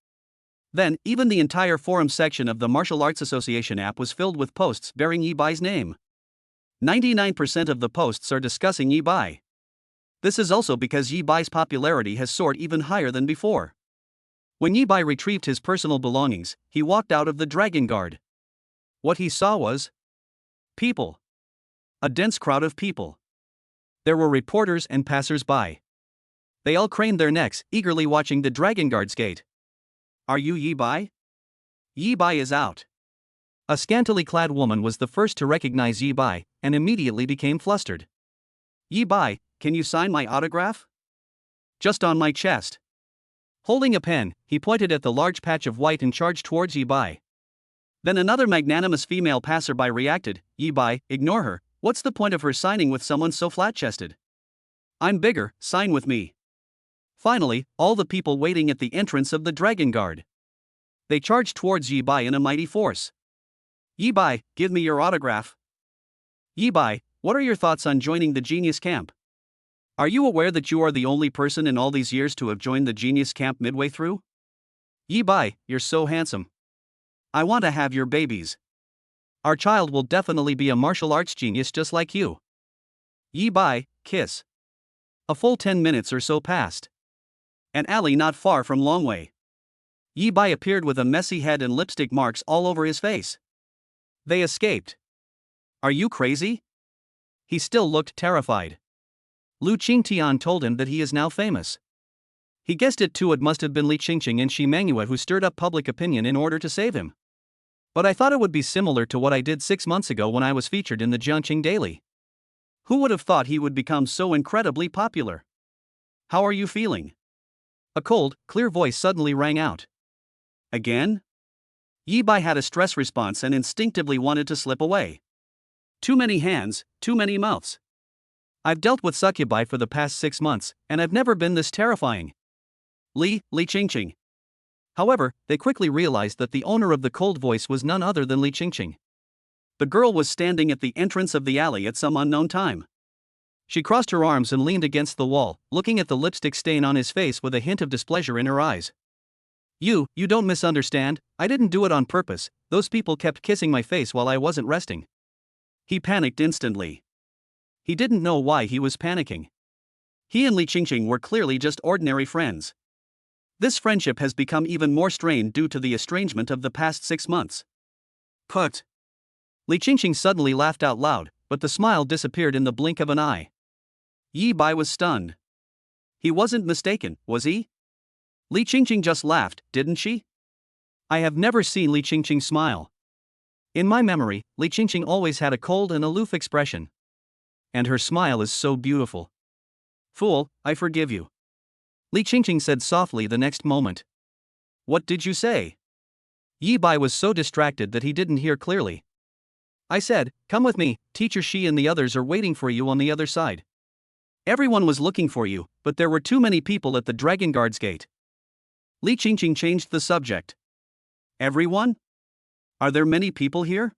Speaker 1: Then, even the entire forum section of the Martial Arts Association app was filled with posts bearing Yi Bai's name. 99% of the posts are discussing Yi Bai. This is also because Yi Bai's popularity has soared even higher than before. When Yi Bai retrieved his personal belongings, he walked out of the Dragon Guard. What he saw was people. A dense crowd of people. There were reporters and passers-by. They all craned their necks, eagerly watching the Dragon Guard's gate. Are you Yi Bai? Yi Bai is out. A scantily clad woman was the first to recognize Yi Bai, and immediately became flustered. Yi Bai, can you sign my autograph? Just on my chest. Holding a pen, he pointed at the large patch of white and charged towards Yi Bai. Then another magnanimous female passerby reacted, Yi Bai, ignore her, what's the point of her signing with someone so flat-chested? I'm bigger, sign with me. Finally, all the people waiting at the entrance of the Dragon Guard. They charged towards Yi Bai in a mighty force. Yi Bai, give me your autograph. Yi Bai, what are your thoughts on joining the Genius Camp? Are you aware that you are the only person in all these years to have joined the Genius Camp midway through? Yi Bai, you're so handsome. I want to have your babies. Our child will definitely be a martial arts genius just like you. Yi Bai, kiss. A full 10 minutes or so passed. An alley not far from Longwei. Yi Bai appeared with a messy head and lipstick marks all over his face. They escaped. Are you crazy? He still looked terrified. Lu Qingtian told him that he is now famous. He guessed it too, it must have been Li Qingqing and Shi Mangyue who stirred up public opinion in order to save him. But I thought it would be similar to what I did 6 months ago when I was featured in the Jiangqing Daily. Who would have thought he would become so incredibly popular? How are you feeling? A cold, clear voice suddenly rang out. Again? Yi Bai had a stress response and instinctively wanted to slip away. Too many hands, too many mouths. I've dealt with succubi for the past 6 months, and I've never been this terrifying. Li Qingqing. However, they quickly realized that the owner of the cold voice was none other than Li Qingqing. The girl was standing at the entrance of the alley at some unknown time. She crossed her arms and leaned against the wall, looking at the lipstick stain on his face with a hint of displeasure in her eyes. You don't misunderstand, I didn't do it on purpose, those people kept kissing my face while I wasn't resting. He panicked instantly. He didn't know why he was panicking. He and Li Qingqing were clearly just ordinary friends. This friendship has become even more strained due to the estrangement of the past 6 months. Put. Li Qingqing suddenly laughed out loud, but the smile disappeared in the blink of an eye. Yi Bai was stunned. He wasn't mistaken, was he? Li Qingqing just laughed, didn't she? I have never seen Li Qingqing smile. In my memory, Li Qingqing always had a cold and aloof expression. And her smile is so beautiful. Fool, I forgive you. Li Qingqing said softly the next moment. What did you say? Yi Bai was so distracted that he didn't hear clearly. I said, come with me, teacher Shi and the others are waiting for you on the other side. Everyone was looking for you, but there were too many people at the Dragon Guard's gate. Li Qingqing changed the subject. Everyone? Are there many people here?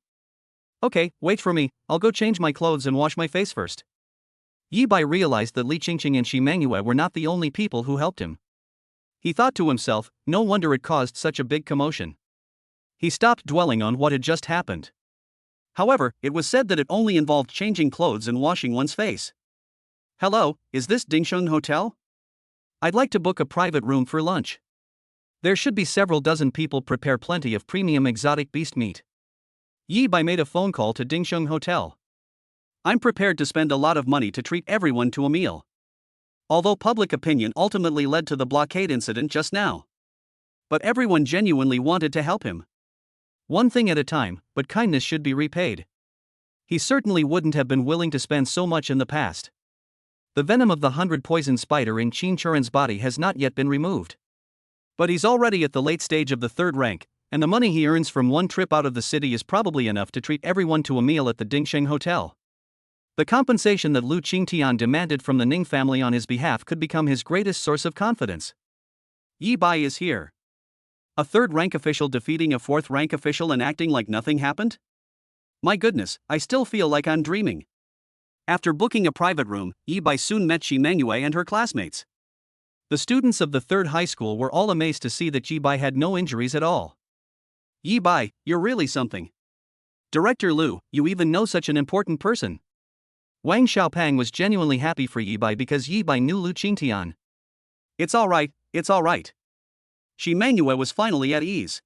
Speaker 1: Okay, wait for me, I'll go change my clothes and wash my face first. Yi Bai realized that Li Qingqing and Shi Mangyue were not the only people who helped him. He thought to himself, no wonder it caused such a big commotion. He stopped dwelling on what had just happened. However, it was said that it only involved changing clothes and washing one's face. Hello, is this Dingsheng Hotel? I'd like to book a private room for lunch. There should be several dozen people prepare plenty of premium exotic beast meat. Yi Bai made a phone call to Dingsheng Hotel. I'm prepared to spend a lot of money to treat everyone to a meal. Although public opinion ultimately led to the blockade incident just now. But everyone genuinely wanted to help him. One thing at a time, but kindness should be repaid. He certainly wouldn't have been willing to spend so much in the past. The venom of the 100-poison spider in Qin Churen's body has not yet been removed. But he's already at the late stage of the 3rd rank, and the money he earns from one trip out of the city is probably enough to treat everyone to a meal at the Dingsheng Hotel. The compensation that Lu Qingtian demanded from the Ning family on his behalf could become his greatest source of confidence. Yi Bai is here. A 3rd rank official defeating a 4th rank official and acting like nothing happened? My goodness, I still feel like I'm dreaming. After booking a private room, Yi Bai soon met Shi Mangyue and her classmates. The students of the 3rd high school were all amazed to see that Yi Bai had no injuries at all. Yi Bai, you're really something. Director Lu, you even know such an important person. Wang Xiaopang was genuinely happy for Yi Bai because Yi Bai knew Lu Qingtian. It's alright, it's alright. Shi Mangyue was finally at ease.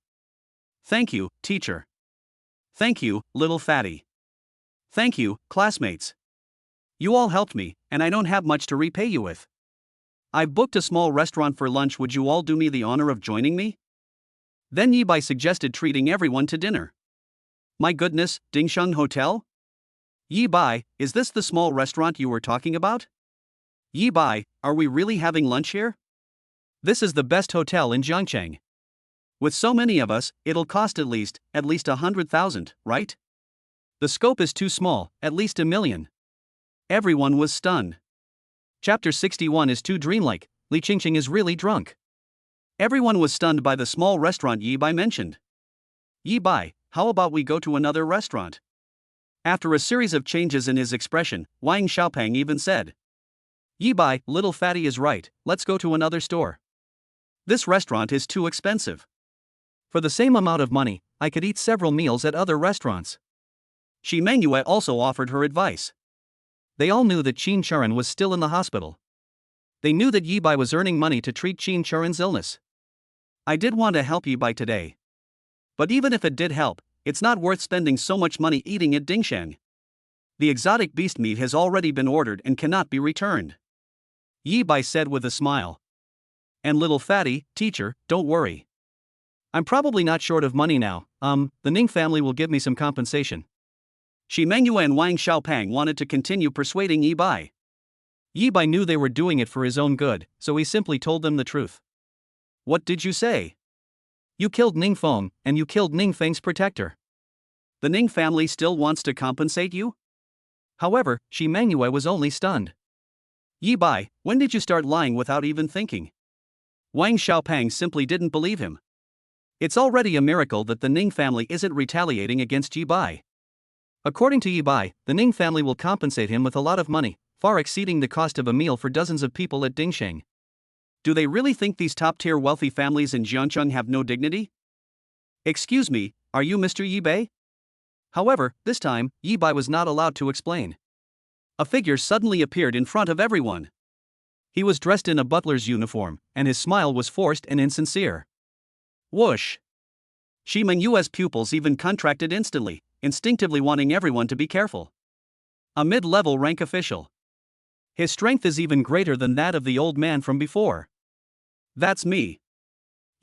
Speaker 1: Thank you, teacher. Thank you, little fatty. Thank you, classmates. You all helped me, and I don't have much to repay you with. I've booked a small restaurant for lunch, would you all do me the honor of joining me? Then Yi Bai suggested treating everyone to dinner. My goodness, Dingsheng Hotel? Yi Bai, is this the small restaurant you were talking about? Yi Bai, are we really having lunch here? This is the best hotel in Jiangcheng. With so many of us, it'll cost at least 100,000, right? The scope is too small, at least 1 million. Everyone was stunned. Chapter 61 is too dreamlike, Li Qingqing is really drunk. Everyone was stunned by the small restaurant Yi Bai mentioned. Yi Bai, how about we go to another restaurant? After a series of changes in his expression, Wang Xiaopang even said. Yi Bai, little fatty is right, let's go to another store. This restaurant is too expensive. For the same amount of money, I could eat several meals at other restaurants. Shi Mangyue also offered her advice. They all knew that Qin Churen was still in the hospital. They knew that Yi Bai was earning money to treat Qin Churen's illness. I did want to help Yi Bai today. But even if it did help, it's not worth spending so much money eating at Dingsheng. The exotic beast meat has already been ordered and cannot be returned. Yi Bai said with a smile. And little fatty, teacher, don't worry. I'm probably not short of money now, the Ning family will give me some compensation. Shi Mengyue and Wang Xiaopang wanted to continue persuading Yi Bai. Yi Bai knew they were doing it for his own good, so he simply told them the truth. What did you say? You killed Ning Feng, and you killed Ning Feng's protector. The Ning family still wants to compensate you? However, Shi Mengyue was only stunned. Yi Bai, when did you start lying without even thinking? Wang Xiaopang simply didn't believe him. It's already a miracle that the Ning family isn't retaliating against Yi Bai. According to Yi Bai, the Ning family will compensate him with a lot of money, far exceeding the cost of a meal for dozens of people at Dingsheng. Do they really think these top-tier wealthy families in Jiangcheng have no dignity? Excuse me, are you Mr. Yi Bai? However, this time, Yi Bai was not allowed to explain. A figure suddenly appeared in front of everyone. He was dressed in a butler's uniform, and his smile was forced and insincere. Whoosh! Shi Mengyue's pupils even contracted instantly, instinctively wanting everyone to be careful. A mid-level rank official. His strength is even greater than that of the old man from before. That's me.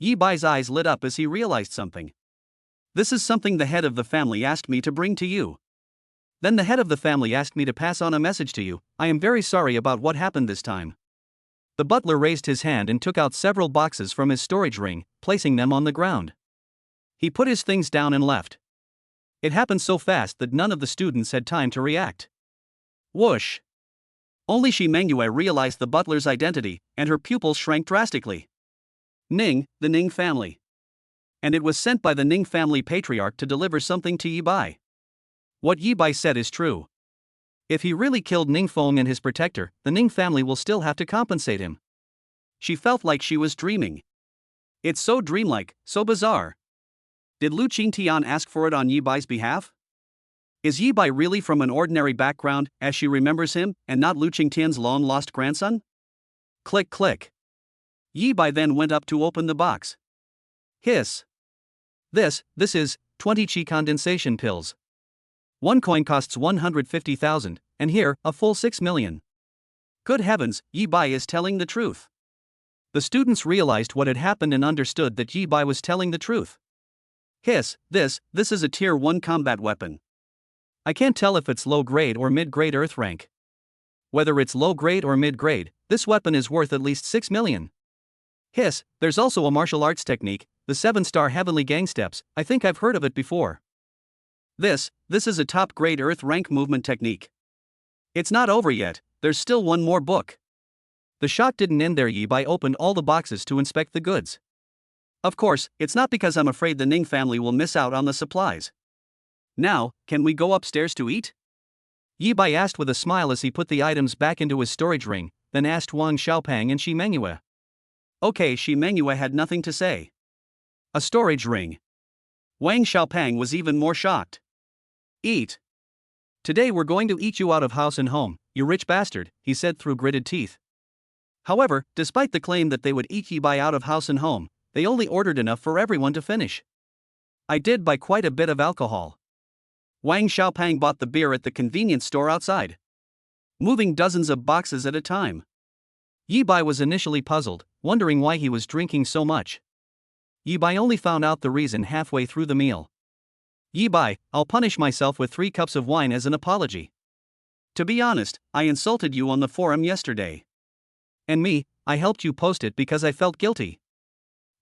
Speaker 1: Yi Bai's eyes lit up as he realized something. This is something the head of the family asked me to bring to you. Then the head of the family asked me to pass on a message to you. I am very sorry about what happened this time. The butler raised his hand and took out several boxes from his storage ring, placing them on the ground. He put his things down and left. It happened so fast that none of the students had time to react. Whoosh! Only Shi Mengyue realized the butler's identity, and her pupils shrank drastically. Ning, the Ning family. And it was sent by the Ning family patriarch to deliver something to Yi Bai. What Yi Bai said is true. If he really killed Ning Feng and his protector, the Ning family will still have to compensate him. She felt like she was dreaming. It's so dreamlike, so bizarre. Did Lu Qingtian ask for it on Yi Bai's behalf? Is Yi Bai really from an ordinary background, as she remembers him, and not Lu Qingtian's long-lost grandson? Click click. Yi Bai then went up to open the box. Hiss. This is 20 qi condensation pills. One coin costs 150,000, and here, a full 6 million. Good heavens, Yi Bai is telling the truth. The students realized what had happened and understood that Yi Bai was telling the truth. Hiss, this is a tier 1 combat weapon. I can't tell if it's low-grade or mid-grade earth rank. Whether it's low-grade or mid-grade, this weapon is worth at least 6 million. Hiss, there's also a martial arts technique, the 7-star heavenly gang steps, I think I've heard of it before. This is a top-grade earth rank movement technique. It's not over yet, there's still one more book. The shock didn't end there. Yi Bai opened all the boxes to inspect the goods. Of course, it's not because I'm afraid the Ning family will miss out on the supplies. Now, can we go upstairs to eat? Yi Bai asked with a smile as he put the items back into his storage ring, then asked Wang Xiaopang and Shi Mengyue. Okay, Shi Mengyue had nothing to say. A storage ring. Wang Xiaopang was even more shocked. Eat. Today we're going to eat you out of house and home, you rich bastard, he said through gritted teeth. However, despite the claim that they would eat Yi Bai out of house and home, they only ordered enough for everyone to finish. I did buy quite a bit of alcohol. Wang Xiaopang bought the beer at the convenience store outside, moving dozens of boxes at a time. Yi Bai was initially puzzled, wondering why he was drinking so much. Yi Bai only found out the reason halfway through the meal. Yi Bai, I'll punish myself with 3 cups of wine as an apology. To be honest, I insulted you on the forum yesterday. And me, I helped you post it because I felt guilty.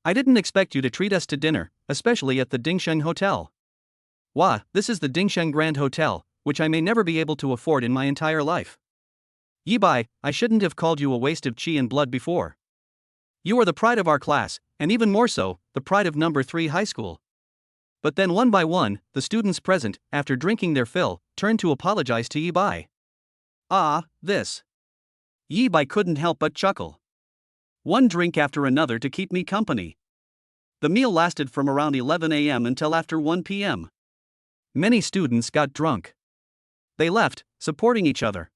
Speaker 1: I didn't expect you to treat us to dinner, especially at the Dingsheng Hotel. Wah, this is the Dingsheng Grand Hotel, which I may never be able to afford in my entire life. Yi Bai, I shouldn't have called you a waste of qi and blood before. You are the pride of our class, and even more so, the pride of number 3 high school. But then one by one, the students present, after drinking their fill, turned to apologize to Yi Bai. This. Yi Bai couldn't help but chuckle. One drink after another to keep me company. The meal lasted from around 11 a.m. until after 1 p.m. Many students got drunk. They left, supporting each other.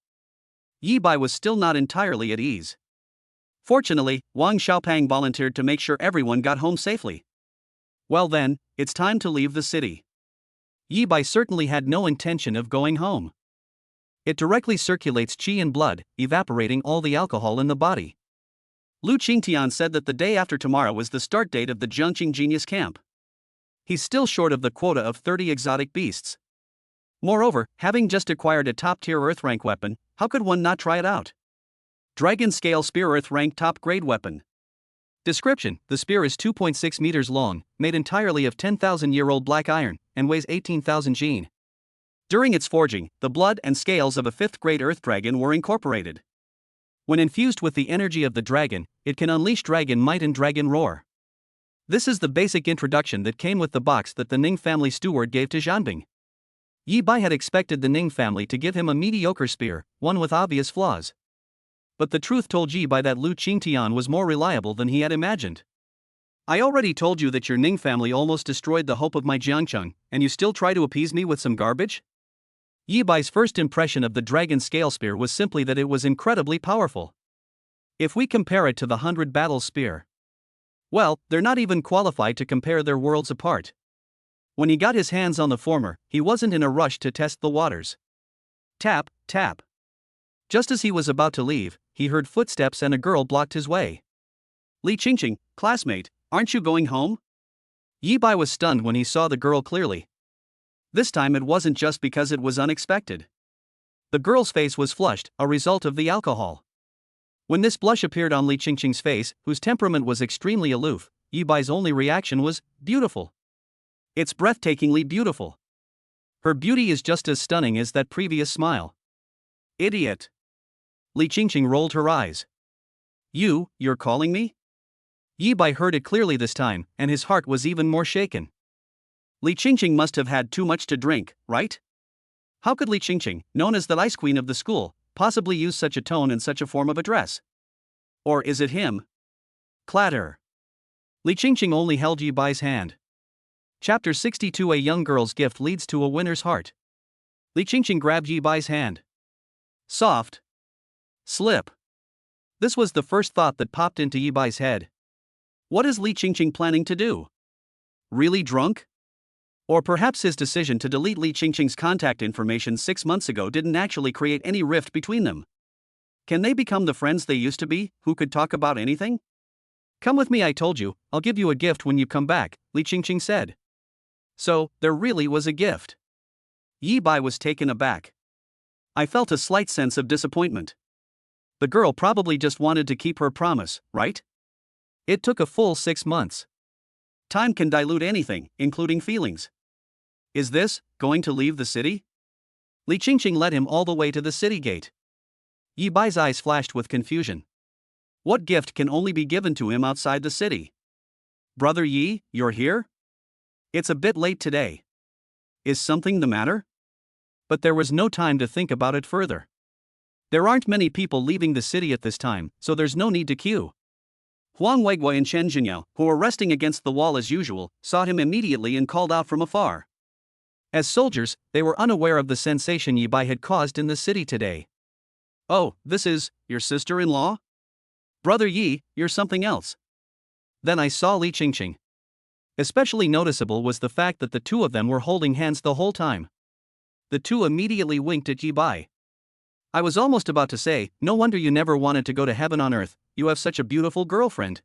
Speaker 1: Yi Bai was still not entirely at ease. Fortunately, Wang Xiaopang volunteered to make sure everyone got home safely. Well then, it's time to leave the city. Yi Bai certainly had no intention of going home. It directly circulates qi and blood, evaporating all the alcohol in the body. Lu Qingtian said that the day after tomorrow was the start date of the Jiangqing Genius Camp. He's still short of the quota of 30 exotic beasts. Moreover, having just acquired a top-tier Earth rank weapon, how could one not try it out? Dragon Scale Spear Earth rank top-grade weapon. Description: the spear is 2.6 meters long, made entirely of 10,000-year-old black iron, and weighs 18,000 jin. During its forging, the blood and scales of a 5th-grade Earth dragon were incorporated. When infused with the energy of the dragon, it can unleash dragon might and dragon roar. This is the basic introduction that came with the box that the Ning family steward gave to Zhanbing. Yi Bai had expected the Ning family to give him a mediocre spear, one with obvious flaws. But the truth told Yi Bai that Lu Qingtian was more reliable than he had imagined. I already told you that your Ning family almost destroyed the hope of my Jiangcheng, and you still try to appease me with some garbage? Yi Bai's first impression of the dragon scale spear was simply that it was incredibly powerful. If we compare it to the 100 Battles spear, well, they're not even qualified to compare their worlds apart. When he got his hands on the former, he wasn't in a rush to test the waters. Tap, tap. Just as he was about to leave, he heard footsteps and a girl blocked his way. Li Qingqing, classmate, aren't you going home? Yi Bai was stunned when he saw the girl clearly. This time it wasn't just because it was unexpected. The girl's face was flushed, a result of the alcohol. When this blush appeared on Li Qingqing's face, whose temperament was extremely aloof, Yi Bai's only reaction was, beautiful. It's breathtakingly beautiful. Her beauty is just as stunning as that previous smile. Idiot. Li Qingqing rolled her eyes. You're calling me? Yi Bai heard it clearly this time, and his heart was even more shaken. Li Qingqing must have had too much to drink, right? How could Li Qingqing, known as the ice queen of the school, possibly use such a tone and such a form of address? Or is it him? Clatter. Li Qingqing only held Yi Bai's hand. Chapter 62: A young girl's gift leads to a winner's heart. Li Qingqing grabbed Yi Bai's hand. Soft. Slip. This was the first thought that popped into Yi Bai's head. What is Li Qingqing planning to do? Really drunk? Or perhaps his decision to delete Li Qingqing's contact information 6 months ago didn't actually create any rift between them. Can they become the friends they used to be, who could talk about anything? Come with me, I told you, I'll give you a gift when you come back, Li Qingqing said. So, there really was a gift. Yi Bai was taken aback. I felt a slight sense of disappointment. The girl probably just wanted to keep her promise, right? It took a full 6 months. Time can dilute anything, including feelings. Is this going to leave the city? Li Qingqing led him all the way to the city gate. Yi Bai's eyes flashed with confusion. What gift can only be given to him outside the city? Brother Yi, you're here? It's a bit late today. Is something the matter? But there was no time to think about it further. There aren't many people leaving the city at this time, so there's no need to queue. Huang Weiguo and Chen Jinyao, who were resting against the wall as usual, saw him immediately and called out from afar. As soldiers, they were unaware of the sensation Yi Bai had caused in the city today. Oh, this is your sister-in-law? Brother Yi, you're something else. Then I saw Li Qingqing. Especially noticeable was the fact that the two of them were holding hands the whole time. The two immediately winked at Yi Bai. I was almost about to say, no wonder you never wanted to go to heaven on earth, you have such a beautiful girlfriend.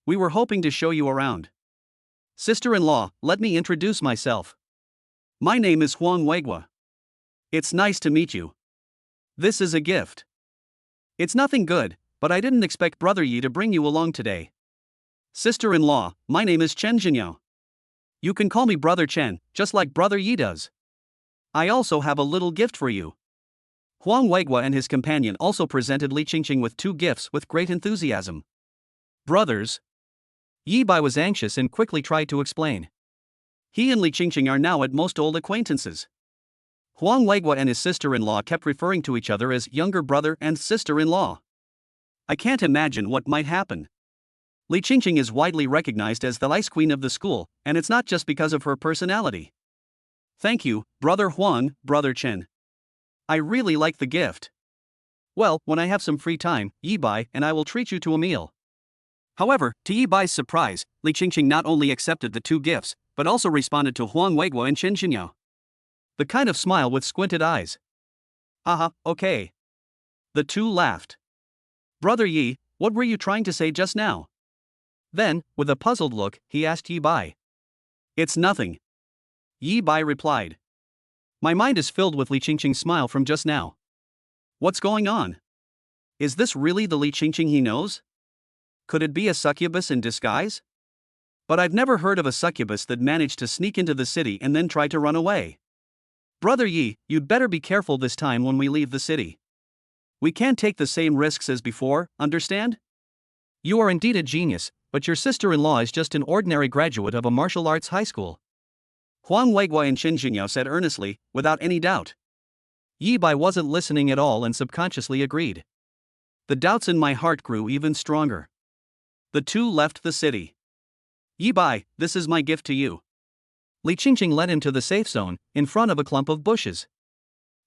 Speaker 1: We were hoping to show you around. Sister-in-law, let me introduce myself. My name is Huang Weiguo. It's nice to meet you. This is a gift. It's nothing good, but I didn't expect Brother Yi to bring you along today. Sister-in-law, my name is Chen Jinyao. You can call me Brother Chen, just like Brother Yi does. I also have a little gift for you. Huang Weiguo and his companion also presented Li Qingqing with 2 gifts with great enthusiasm. Brothers. Yi Bai was anxious and quickly tried to explain. He and Li Qingqing are now at most old acquaintances. Huang Weiguo and his sister-in-law kept referring to each other as younger brother and sister-in-law. I can't imagine what might happen. Li Qingqing is widely recognized as the ice queen of the school, and it's not just because of her personality. Thank you, Brother Huang, Brother Chen. I really like the gift. Well, when I have some free time, Yi Bai and I will treat you to a meal. However, to Yi Bai's surprise, Li Qingqing not only accepted the 2 gifts, but also responded to Huang Weiguo and Chen Jinyao. The kind of smile with squinted eyes. Haha, okay. The two laughed. Brother Yi, what were you trying to say just now? Then, with a puzzled look, he asked Yi Bai. It's nothing. Yi Bai replied. My mind is filled with Li Qingqing's smile from just now. What's going on? Is this really the Li Qingqing he knows? Could it be a succubus in disguise? But I've never heard of a succubus that managed to sneak into the city and then try to run away. Brother Yi, you'd better be careful this time when we leave the city. We can't take the same risks as before, understand? You are indeed a genius, but your sister-in-law is just an ordinary graduate of a martial arts high school. Huang Weiguai and Qin Jingyao said earnestly, without any doubt. Yi Bai wasn't listening at all and subconsciously agreed. The doubts in my heart grew even stronger. The two left the city. Yi Bai, this is my gift to you. Li Qingqing led him to the safe zone, in front of a clump of bushes.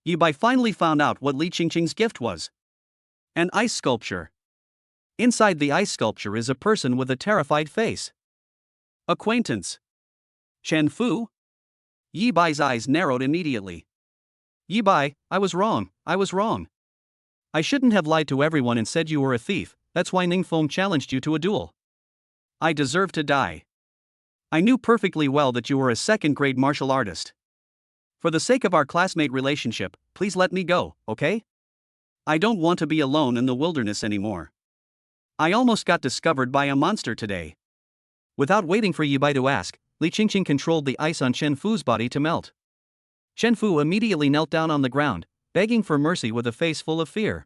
Speaker 1: Yi Bai finally found out what Li Qingqing's gift was. An ice sculpture. Inside the ice sculpture is a person with a terrified face. Acquaintance. Chen Fu? Yi Bai's eyes narrowed immediately. Yi Bai, I was wrong. I shouldn't have lied to everyone and said you were a thief, that's why Ningfeng challenged you to a duel. I deserve to die. I knew perfectly well that you were a second-grade martial artist. For the sake of our classmate relationship, please let me go, okay? I don't want to be alone in the wilderness anymore. I almost got discovered by a monster today. Without waiting for Yi Bai to ask, Li Qingqing controlled the ice on Chen Fu's body to melt. Chen Fu immediately knelt down on the ground, begging for mercy with a face full of fear.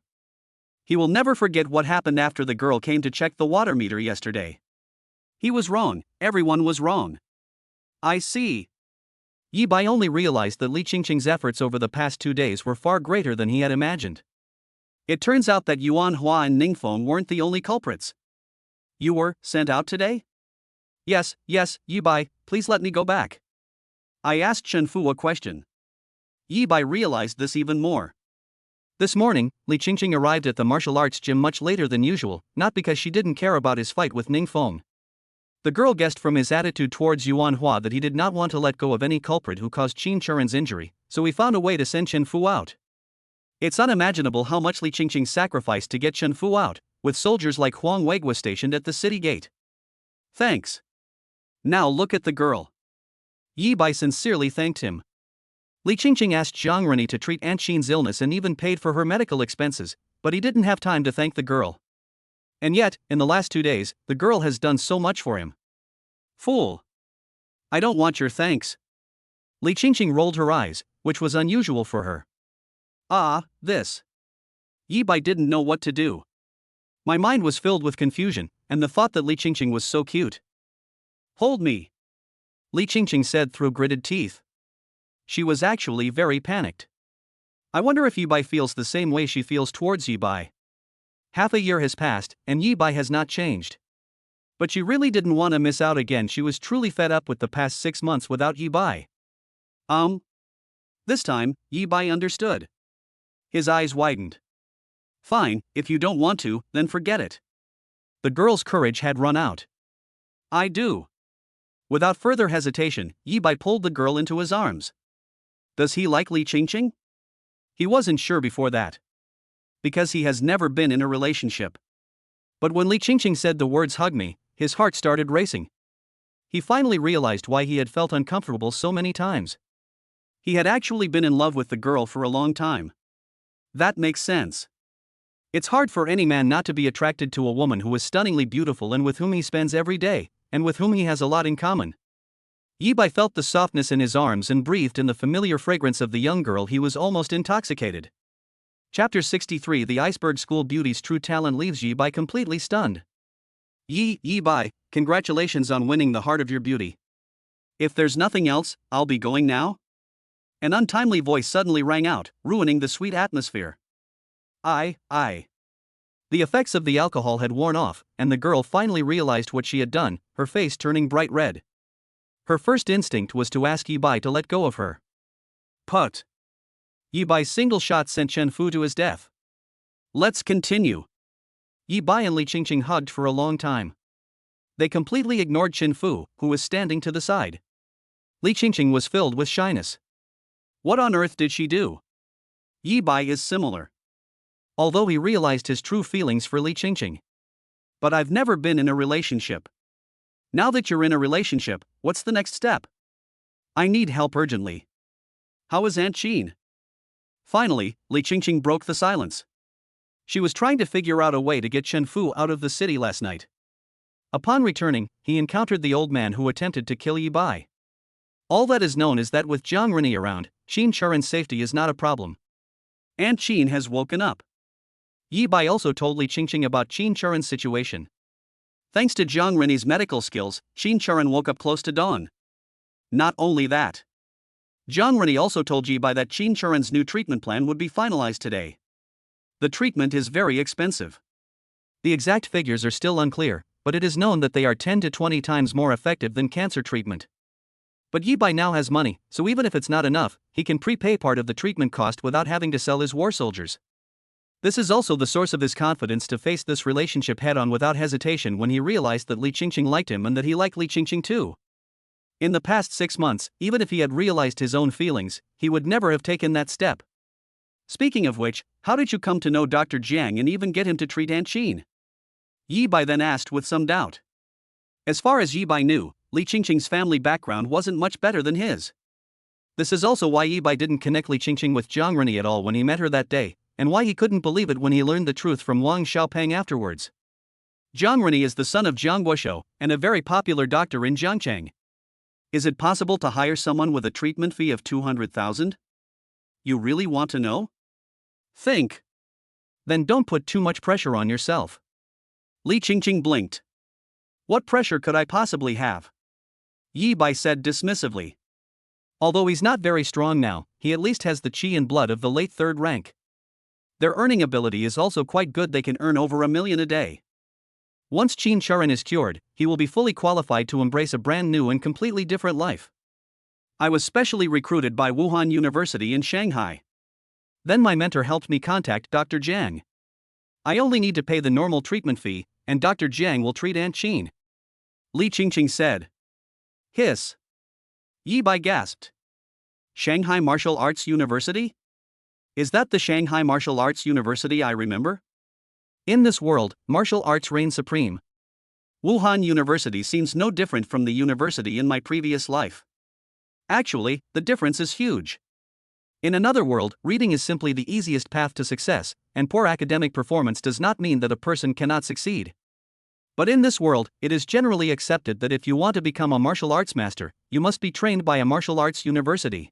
Speaker 1: He will never forget what happened after the girl came to check the water meter yesterday. He was wrong, everyone was wrong. I see. Yi Bai only realized that Li Qingqing's efforts over the past 2 days were far greater than he had imagined. It turns out that Yuan Hua and Ningfeng weren't the only culprits. You were sent out today? Yes, Yi Bai, please let me go back. I asked Chen Fu a question. Yi Bai realized this even more. This morning, Li Qingqing arrived at the martial arts gym much later than usual, not because she didn't care about his fight with Ningfeng. The girl guessed from his attitude towards Yuan Hua that he did not want to let go of any culprit who caused Qin Churen's injury, so he found a way to send Chen Fu out. It's unimaginable how much Li Qingqing sacrificed to get Chen Fu out, with soldiers like Huang Weiguo stationed at the city gate. Thanks. Now look at the girl. Yi Bai sincerely thanked him. Li Qingqing asked Zhang Renyi to treat Aunt Qin's illness and even paid for her medical expenses, but he didn't have time to thank the girl. And yet, in the last 2 days, the girl has done so much for him. Fool. I don't want your thanks. Li Qingqing rolled her eyes, which was unusual for her. This. Yi Bai didn't know what to do. My mind was filled with confusion, and the thought that Li Qingqing was so cute. Hold me. Li Qingqing said through gritted teeth. She was actually very panicked. I wonder if Yi Bai feels the same way she feels towards Yi Bai. Half a year has passed, and Yi Bai has not changed. But she really didn't want to miss out again. She was truly fed up with the past 6 months without Yi Bai. This time, Yi Bai understood. His eyes widened. Fine, if you don't want to, then forget it. The girl's courage had run out. I do. Without further hesitation, Yi Bai pulled the girl into his arms. Does he like Li Qingqing? He wasn't sure before that. Because he has never been in a relationship. But when Li Qingqing said the words "hug me," his heart started racing. He finally realized why he had felt uncomfortable so many times. He had actually been in love with the girl for a long time. That makes sense. It's hard for any man not to be attracted to a woman who is stunningly beautiful and with whom he spends every day, and with whom he has a lot in common. Yi Bai felt the softness in his arms and breathed in the familiar fragrance of the young girl. He was almost intoxicated. Chapter 63. The Iceberg School Beauty's true talent leaves Yi Bai completely stunned. Yi Bai, congratulations on winning the heart of your beauty. If there's nothing else, I'll be going now? An untimely voice suddenly rang out, ruining the sweet atmosphere. The effects of the alcohol had worn off, and the girl finally realized what she had done, her face turning bright red. Her first instinct was to ask Yi Bai to let go of her. But Yi Bai's single shot sent Chen Fu to his death. Let's continue. Yi Bai and Li Qingqing hugged for a long time. They completely ignored Chen Fu, who was standing to the side. Li Qingqing was filled with shyness. What on earth did she do? Yi Bai is similar. Although he realized his true feelings for Li Qingqing. But I've never been in a relationship. Now that you're in a relationship, what's the next step? I need help urgently. How is Aunt Jean? Finally, Li Qingqing broke the silence. She was trying to figure out a way to get Chen Fu out of the city last night. Upon returning, he encountered the old man who attempted to kill Yi Bai. All that is known is that with Jiang Rini around, Qin Churen's safety is not a problem. Aunt Qin has woken up. Yi Bai also told Li Qingqing about Qin Churen's situation. Thanks to Jiang Rini's medical skills, Qin Churen woke up close to dawn. Not only that, Jiang Rini also told Yi Bai that Qin Churen's new treatment plan would be finalized today. The treatment is very expensive. The exact figures are still unclear, but it is known that they are 10 to 20 times more effective than cancer treatment. But Yi Bai now has money, so even if it's not enough, he can prepay part of the treatment cost without having to sell his war soldiers. This is also the source of his confidence to face this relationship head-on without hesitation when he realized that Li Qingqing liked him and that he liked Li Qingqing too. In the past 6 months, even if he had realized his own feelings, he would never have taken that step. Speaking of which, how did you come to know Dr. Jiang and even get him to treat Aunt Qin? Yi Bai then asked with some doubt. As far as Yi Bai knew, Li Qingqing's family background wasn't much better than his. This is also why Yi Bai didn't connect Li Qingqing with Jiang Rini at all when he met her that day, and why he couldn't believe it when he learned the truth from Wang Xiaopeng afterwards. Jiang Rini is the son of Jiang Guoshou, and a very popular doctor in Jiangcheng. Is it possible to hire someone with a treatment fee of 200,000? You really want to know? Think. Then don't put too much pressure on yourself. Li Qingqing blinked. What pressure could I possibly have? Yi Bai said dismissively. Although he's not very strong now, he at least has the qi and blood of the late 3rd rank. Their earning ability is also quite good. They can earn over 1 million a day. Once Qin Churen is cured, he will be fully qualified to embrace a brand new and completely different life. I was specially recruited by Wuhan University in Shanghai. Then my mentor helped me contact Dr. Jiang. I only need to pay the normal treatment fee, and Dr. Jiang will treat Aunt Qin. Li Qingqing said. Hiss. Yi Bai gasped. Shanghai Martial Arts University? Is that the Shanghai Martial Arts University I remember? In this world, martial arts reign supreme. Wuhan University seems no different from the university in my previous life. Actually, the difference is huge. In another world, reading is simply the easiest path to success, and poor academic performance does not mean that a person cannot succeed. But in this world, it is generally accepted that if you want to become a martial arts master, you must be trained by a martial arts university.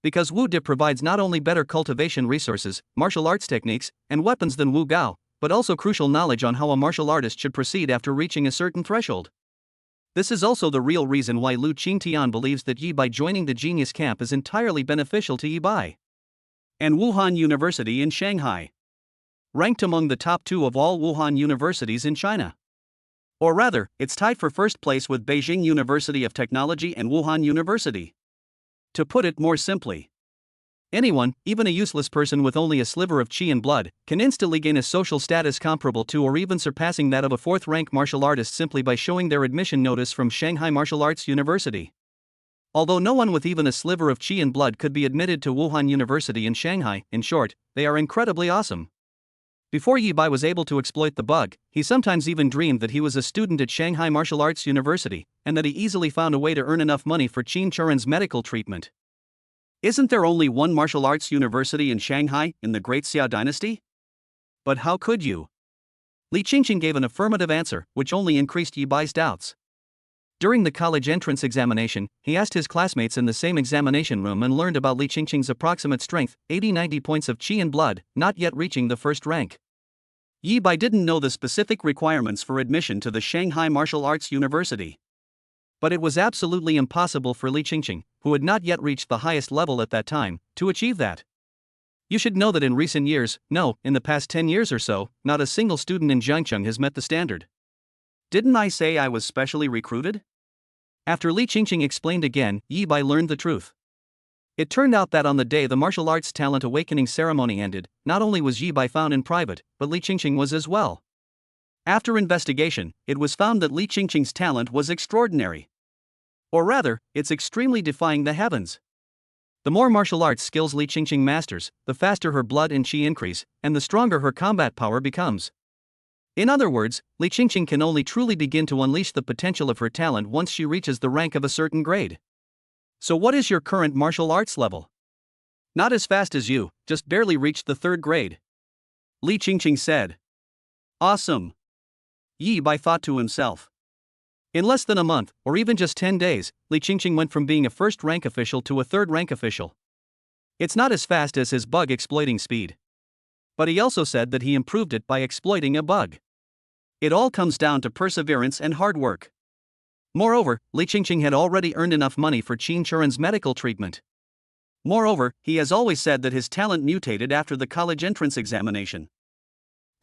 Speaker 1: Because Wu Dip provides not only better cultivation resources, martial arts techniques, and weapons than Wu Gao, but also crucial knowledge on how a martial artist should proceed after reaching a certain threshold. This is also the real reason why Lu Qingtian believes that Yi Bai joining the genius camp is entirely beneficial to Yi Bai. And Wuhan University in Shanghai. Ranked among the top 2 of all Wuhan universities in China. Or rather, it's tied for first place with Beijing University of Technology and Wuhan University. To put it more simply, anyone, even a useless person with only a sliver of qi and blood, can instantly gain a social status comparable to or even surpassing that of a 4th-rank martial artist simply by showing their admission notice from Shanghai Martial Arts University. Although no one with even a sliver of qi and blood could be admitted to Wuhan University in Shanghai, in short, they are incredibly awesome. Before Yi Bai was able to exploit the bug, he sometimes even dreamed that he was a student at Shanghai Martial Arts University, and that he easily found a way to earn enough money for Qin Churen's medical treatment. Isn't there only one martial arts university in Shanghai, in the Great Xia dynasty? But how could you? Li Qingqing gave an affirmative answer, which only increased Yi Bai's doubts. During the college entrance examination, he asked his classmates in the same examination room and learned about Li Qingqing's approximate strength, 80-90 points of qi and blood, not yet reaching the 1st rank. Yi Bai didn't know the specific requirements for admission to the Shanghai Martial Arts University. But it was absolutely impossible for Li Qingqing, who had not yet reached the highest level at that time, to achieve that. You should know that in recent years, in the past 10 years or so, not a single student in Jiangcheng has met the standard. Didn't I say I was specially recruited? After Li Qingqing explained again, Yi Bai learned the truth. It turned out that on the day the martial arts talent awakening ceremony ended, not only was Yi Bai found in private, but Li Qingqing was as well. After investigation, it was found that Li Qingqing's talent was extraordinary. Or rather, it's extremely defying the heavens. The more martial arts skills Li Qingqing masters, the faster her blood and qi increase, and the stronger her combat power becomes. In other words, Li Qingqing can only truly begin to unleash the potential of her talent once she reaches the rank of a certain grade. So what is your current martial arts level? Not as fast as you, just barely reached the 3rd grade. Li Qingqing said. Awesome. Yi Bai thought to himself. In less than a month, or even just 10 days, Li Qingqing went from being a 1st rank official to a 3rd rank official. It's not as fast as his bug exploiting speed. But he also said that he improved it by exploiting a bug. It all comes down to perseverance and hard work. Moreover, Li Qingqing had already earned enough money for Qin Churen's medical treatment. Moreover, he has always said that his talent mutated after the college entrance examination.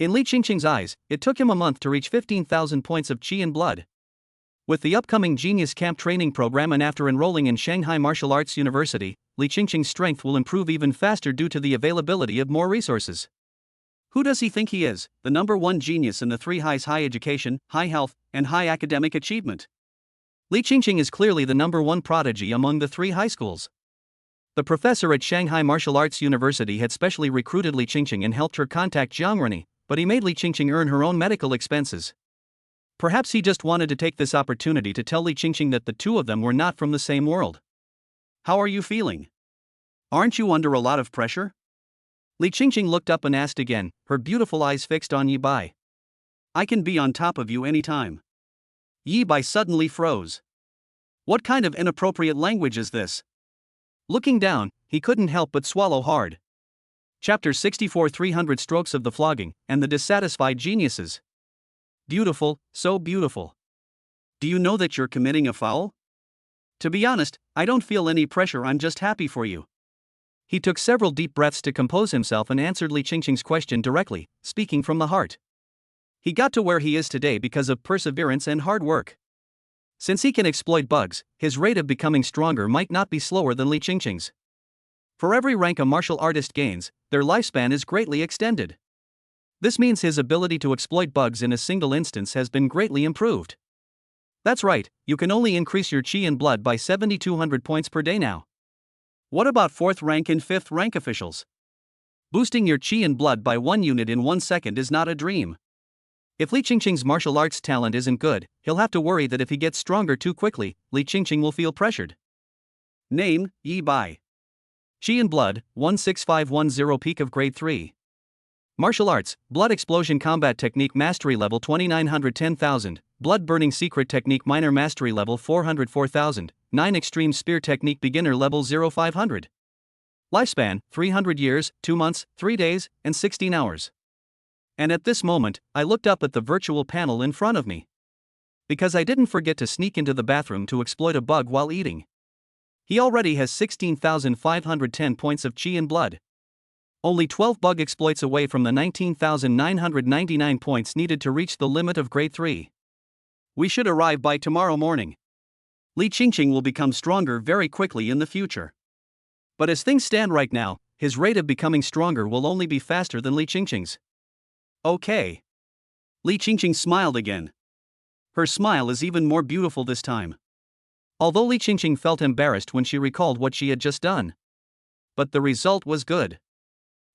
Speaker 1: In Li Qingqing's eyes, it took him a month to reach 15,000 points of qi and blood. With the upcoming Genius Camp training program and after enrolling in Shanghai Martial Arts University, Li Qingqing's strength will improve even faster due to the availability of more resources. Who does he think he is, the #1 genius in the 3 highs: high education, high health, and high academic achievement? Li Qingqing is clearly the #1 prodigy among the 3 high schools. The professor at Shanghai Martial Arts University had specially recruited Li Qingqing and helped her contact Jiang Rennie, but he made Li Qingqing earn her own medical expenses. Perhaps he just wanted to take this opportunity to tell Li Qingqing that the two of them were not from the same world. How are you feeling? Aren't you under a lot of pressure? Li Qingqing looked up and asked again, her beautiful eyes fixed on Yi Bai. I can be on top of you anytime. Yi Bai suddenly froze. What kind of inappropriate language is this? Looking down, he couldn't help but swallow hard. Chapter 64: 300 Strokes of the Flogging, and the Dissatisfied Geniuses. Beautiful, so beautiful. Do you know that you're committing a foul? To be honest, I don't feel any pressure, I'm just happy for you. He took several deep breaths to compose himself and answered Li Qingqing's question directly, speaking from the heart. He got to where he is today because of perseverance and hard work. Since he can exploit bugs, his rate of becoming stronger might not be slower than Li Qingqing's. For every rank a martial artist gains, their lifespan is greatly extended. This means his ability to exploit bugs in a single instance has been greatly improved. That's right, you can only increase your qi and blood by 7,200 points per day now. What about 4th rank and 5th rank officials? Boosting your qi and blood by 1 unit in 1 second is not a dream. If Li Qingqing's martial arts talent isn't good, he'll have to worry that if he gets stronger too quickly, Li Qingqing will feel pressured. Name: Yi Bai. Qi and blood, 16510, peak of grade 3. Martial arts, blood explosion combat technique mastery level 2910,000, blood burning secret technique minor mastery level 404,000, 9 extreme spear technique beginner level 0500. Lifespan, 300 years, 2 months, 3 days, and 16 hours. And at this moment, I looked up at the virtual panel in front of me. Because I didn't forget to sneak into the bathroom to exploit a bug while eating. He already has 16,510 points of qi and blood. Only 12 bug exploits away from the 19,999 points needed to reach the limit of grade 3. We should arrive by tomorrow morning. Li Qingqing will become stronger very quickly in the future. But as things stand right now, his rate of becoming stronger will only be faster than Li Qingqing's. Okay. Li Qingqing smiled again. Her smile is even more beautiful this time. Although Li Qingqing felt embarrassed when she recalled what she had just done. But the result was good.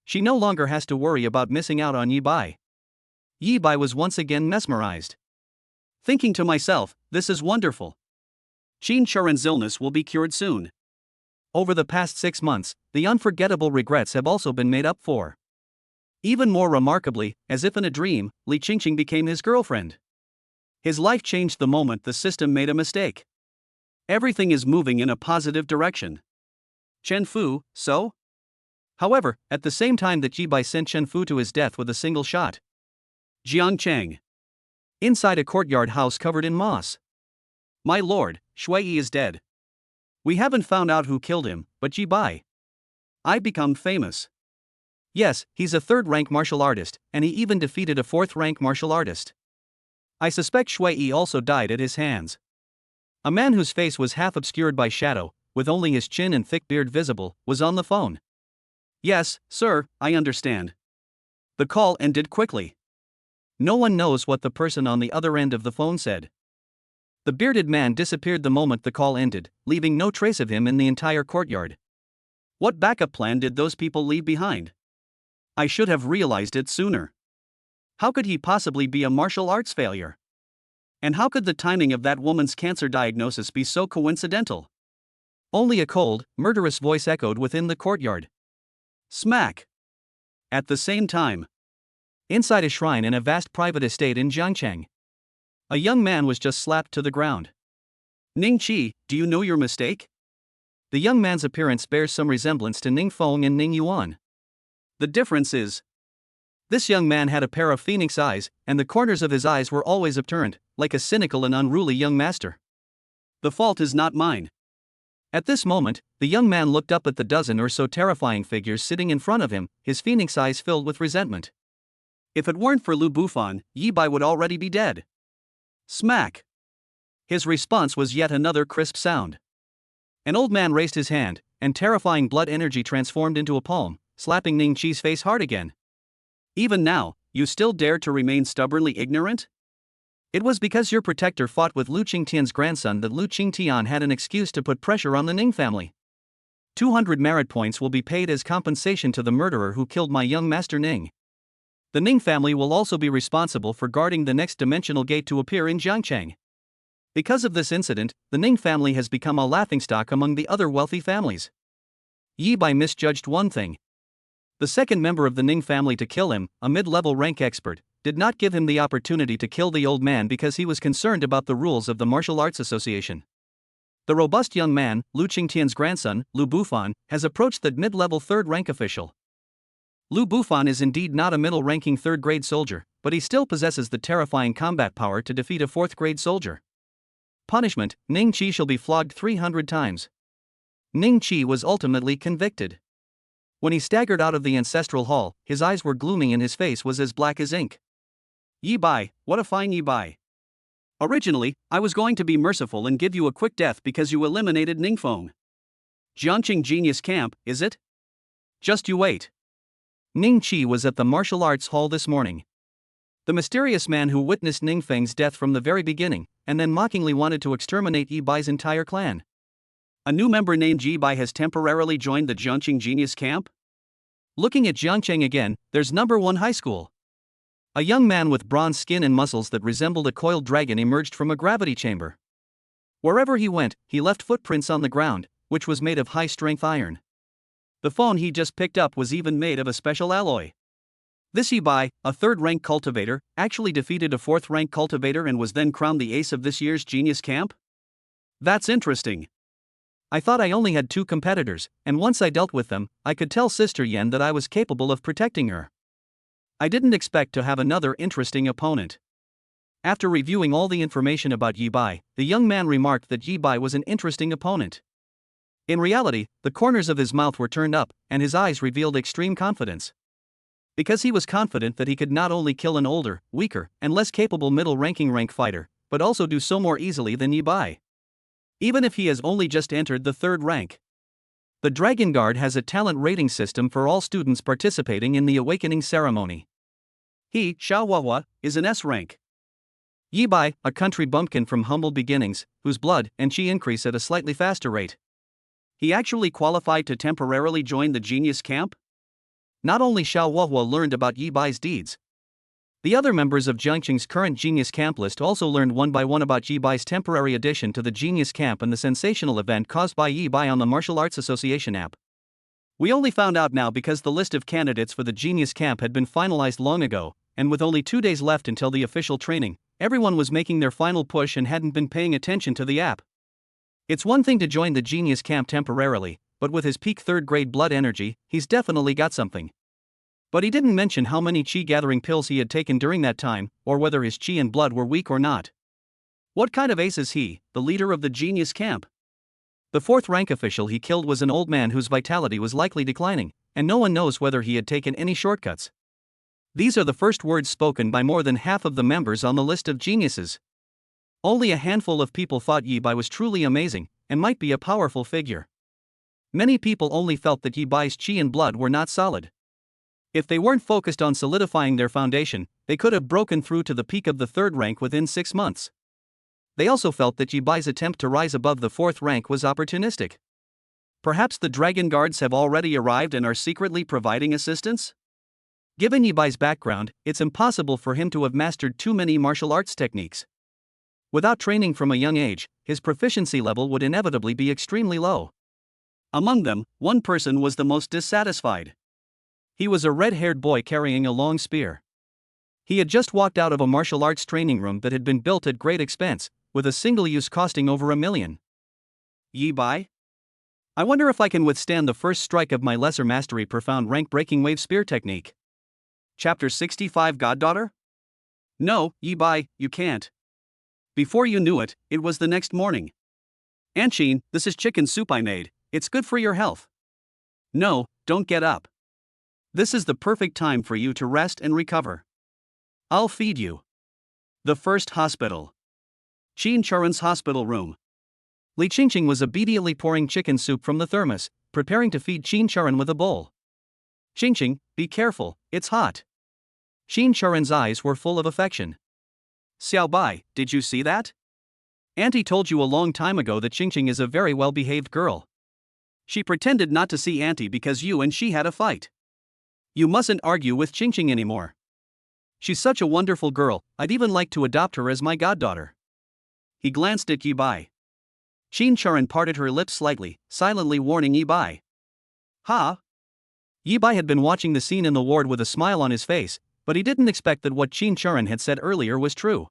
Speaker 1: She no longer has to worry about missing out on Yi Bai. Yi Bai was once again mesmerized. Thinking to myself, this is wonderful. Qin Churen's illness will be cured soon. Over the past 6 months, the unforgettable regrets have also been made up for. Even more remarkably, as if in a dream, Li Qingqing became his girlfriend. His life changed the moment the system made a mistake. Everything is moving in a positive direction. Chen Fu, so? However, at the same time that Yi Bai sent Chen Fu to his death with a single shot. Jiang Cheng. Inside a courtyard house covered in moss. My lord, Shui Yi is dead. We haven't found out who killed him, but Yi Bai. I become famous. Yes, he's a 3rd-rank martial artist, and he even defeated a 4th-rank martial artist. I suspect Shui Yi also died at his hands. A man whose face was half obscured by shadow, with only his chin and thick beard visible, was on the phone. Yes, sir, I understand. The call ended quickly. No one knows what the person on the other end of the phone said. The bearded man disappeared the moment the call ended, leaving no trace of him in the entire courtyard. What backup plan did those people leave behind? I should have realized it sooner. How could he possibly be a martial arts failure? And how could the timing of that woman's cancer diagnosis be so coincidental? Only a cold, murderous voice echoed within the courtyard. Smack! At the same time, inside a shrine in a vast private estate in Jiangcheng, a young man was just slapped to the ground. Ning Qi, do you know your mistake? The young man's appearance bears some resemblance to Ning Feng and Ning Yuan. The difference is, this young man had a pair of phoenix eyes, and the corners of his eyes were always upturned, like a cynical and unruly young master. The fault is not mine. At this moment, the young man looked up at the dozen or so terrifying figures sitting in front of him, his phoenix eyes filled with resentment. If it weren't for Lu Bufan, Yi Bai would already be dead. Smack! His response was yet another crisp sound. An old man raised his hand, and terrifying blood energy transformed into a palm, slapping Ning Qi's face hard again. Even now, you still dare to remain stubbornly ignorant? It was because your protector fought with Lu Qingtian's grandson that Lu Qingtian had an excuse to put pressure on the Ning family. 200 merit points will be paid as compensation to the murderer who killed my young master Ning. The Ning family will also be responsible for guarding the next dimensional gate to appear in Jiangcheng. Because of this incident, the Ning family has become a laughingstock among the other wealthy families. Yi Bai misjudged one thing. The second member of the Ning family to kill him, a mid-level rank expert, did not give him the opportunity to kill the old man because he was concerned about the rules of the Martial Arts Association. The robust young man, Lu Qingtian's grandson, Lu Bufan, has approached the mid-level third-rank official. Lu Bufan is indeed not a middle-ranking third-grade soldier, but he still possesses the terrifying combat power to defeat a fourth-grade soldier. Punishment: Ning Qi shall be flogged 300 times. Ning Qi was ultimately convicted. When he staggered out of the ancestral hall, his eyes were gloomy and his face was as black as ink. Yi Bai, what a fine Yi Bai. Originally, I was going to be merciful and give you a quick death because you eliminated Ning Feng. Jiangcheng Genius Camp, is it? Just you wait. Ning Qi was at the martial arts hall this morning. The mysterious man who witnessed Ning Feng's death from the very beginning, and then mockingly wanted to exterminate Yi Bai's entire clan. A new member named Yi Bai has temporarily joined the Jiangcheng Genius Camp? Looking at Jiangcheng again, there's number 1 high school. A young man with bronze skin and muscles that resembled a coiled dragon emerged from a gravity chamber. Wherever he went, he left footprints on the ground, which was made of high-strength iron. The phone he just picked up was even made of a special alloy. This Yi Bai, a third-rank cultivator, actually defeated a fourth-rank cultivator and was then crowned the ace of this year's Genius Camp? That's interesting. I thought I only had 2 competitors, and once I dealt with them, I could tell Sister Yen that I was capable of protecting her. I didn't expect to have another interesting opponent. After reviewing all the information about Yi Bai, the young man remarked that Yi Bai was an interesting opponent. In reality, the corners of his mouth were turned up, and his eyes revealed extreme confidence. Because he was confident that he could not only kill an older, weaker, and less capable middle-ranking rank fighter, but also do so more easily than Yi Bai. Even if he has only just entered the 3rd rank. The Dragon Guard has a talent rating system for all students participating in the awakening ceremony. He, Xiao Huahua, is an S rank. Yi Bai, a country bumpkin from humble beginnings, whose blood and chi increase at a slightly faster rate. He actually qualified to temporarily join the Genius Camp? Not only Xiao Huahua learned about Yi Bai's deeds. The other members of Jiangcheng's current Genius Camp list also learned one by one about Yi Bai's temporary addition to the Genius Camp and the sensational event caused by Yi Bai on the Martial Arts Association app. We only found out now because the list of candidates for the Genius Camp had been finalized long ago, and with only 2 days left until the official training, everyone was making their final push and hadn't been paying attention to the app. It's one thing to join the Genius Camp temporarily, but with his peak 3rd grade blood energy, he's definitely got something. But he didn't mention how many chi-gathering pills he had taken during that time, or whether his chi and blood were weak or not. What kind of ace is he, the leader of the Genius Camp? The 4th rank official he killed was an old man whose vitality was likely declining, and no one knows whether he had taken any shortcuts. These are the first words spoken by more than half of the members on the list of geniuses. Only a handful of people thought Yi Bai was truly amazing, and might be a powerful figure. Many people only felt that Yi Bai's chi and blood were not solid. If they weren't focused on solidifying their foundation, they could have broken through to the peak of the 3rd rank within 6 months. They also felt that Yi Bai's attempt to rise above the 4th rank was opportunistic. Perhaps the dragon guards have already arrived and are secretly providing assistance? Given Yibai's background, it's impossible for him to have mastered too many martial arts techniques. Without training from a young age, his proficiency level would inevitably be extremely low. Among them, one person was the most dissatisfied. He was a red-haired boy carrying a long spear. He had just walked out of a martial arts training room that had been built at great expense, with a single use costing over $1 million. Yibai? I wonder if I can withstand the first strike of my lesser mastery profound rank-breaking wave spear technique. Chapter 65 Goddaughter? No, Yibai, you can't. Before you knew it, it was the next morning. Aunt Jean, this is chicken soup I made, it's good for your health. No, don't get up. This is the perfect time for you to rest and recover. I'll feed you. The first hospital. Qin Churen's hospital room. Li Qingqing was obediently pouring chicken soup from the thermos, preparing to feed Qin Churen with a bowl. Qingqing, be careful, it's hot. Qin Churen's eyes were full of affection. Xiaobai, did you see that? Auntie told you a long time ago that Qingqing is a very well-behaved girl. She pretended not to see Auntie because you and she had a fight. You mustn't argue with Qingqing anymore. She's such a wonderful girl, I'd even like to adopt her as my goddaughter. He glanced at Yibai. Qin Churen parted her lips slightly, silently warning Yibai. Ha! Yibai had been watching the scene in the ward with a smile on his face, but he didn't expect that what Qin Churen had said earlier was true.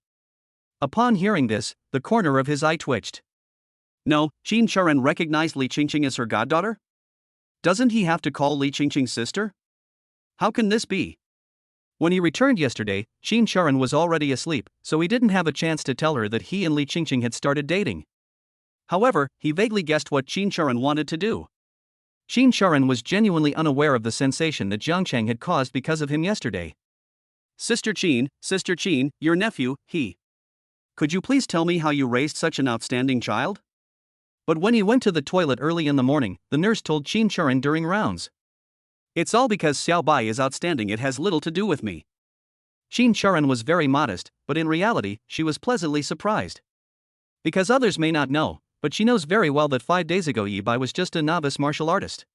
Speaker 1: Upon hearing this, the corner of his eye twitched. No, Qin Churen recognized Li Qingqing as her goddaughter? Doesn't he have to call Li Qingqing's sister? How can this be? When he returned yesterday, Qin Churen was already asleep, so he didn't have a chance to tell her that he and Li Qingqing had started dating. However, he vaguely guessed what Qin Churen wanted to do. Qin Churen was genuinely unaware of the sensation that Jiangchang had caused because of him yesterday. Sister Qin, your nephew, he. Could you please tell me how you raised such an outstanding child? But when he went to the toilet early in the morning, the nurse told Qin Churen during rounds. It's all because Xiaobai is outstanding, it has little to do with me. Qin Churen was very modest, but in reality, she was pleasantly surprised. Because others may not know, but she knows very well that 5 days ago Yibai was just a novice martial artist.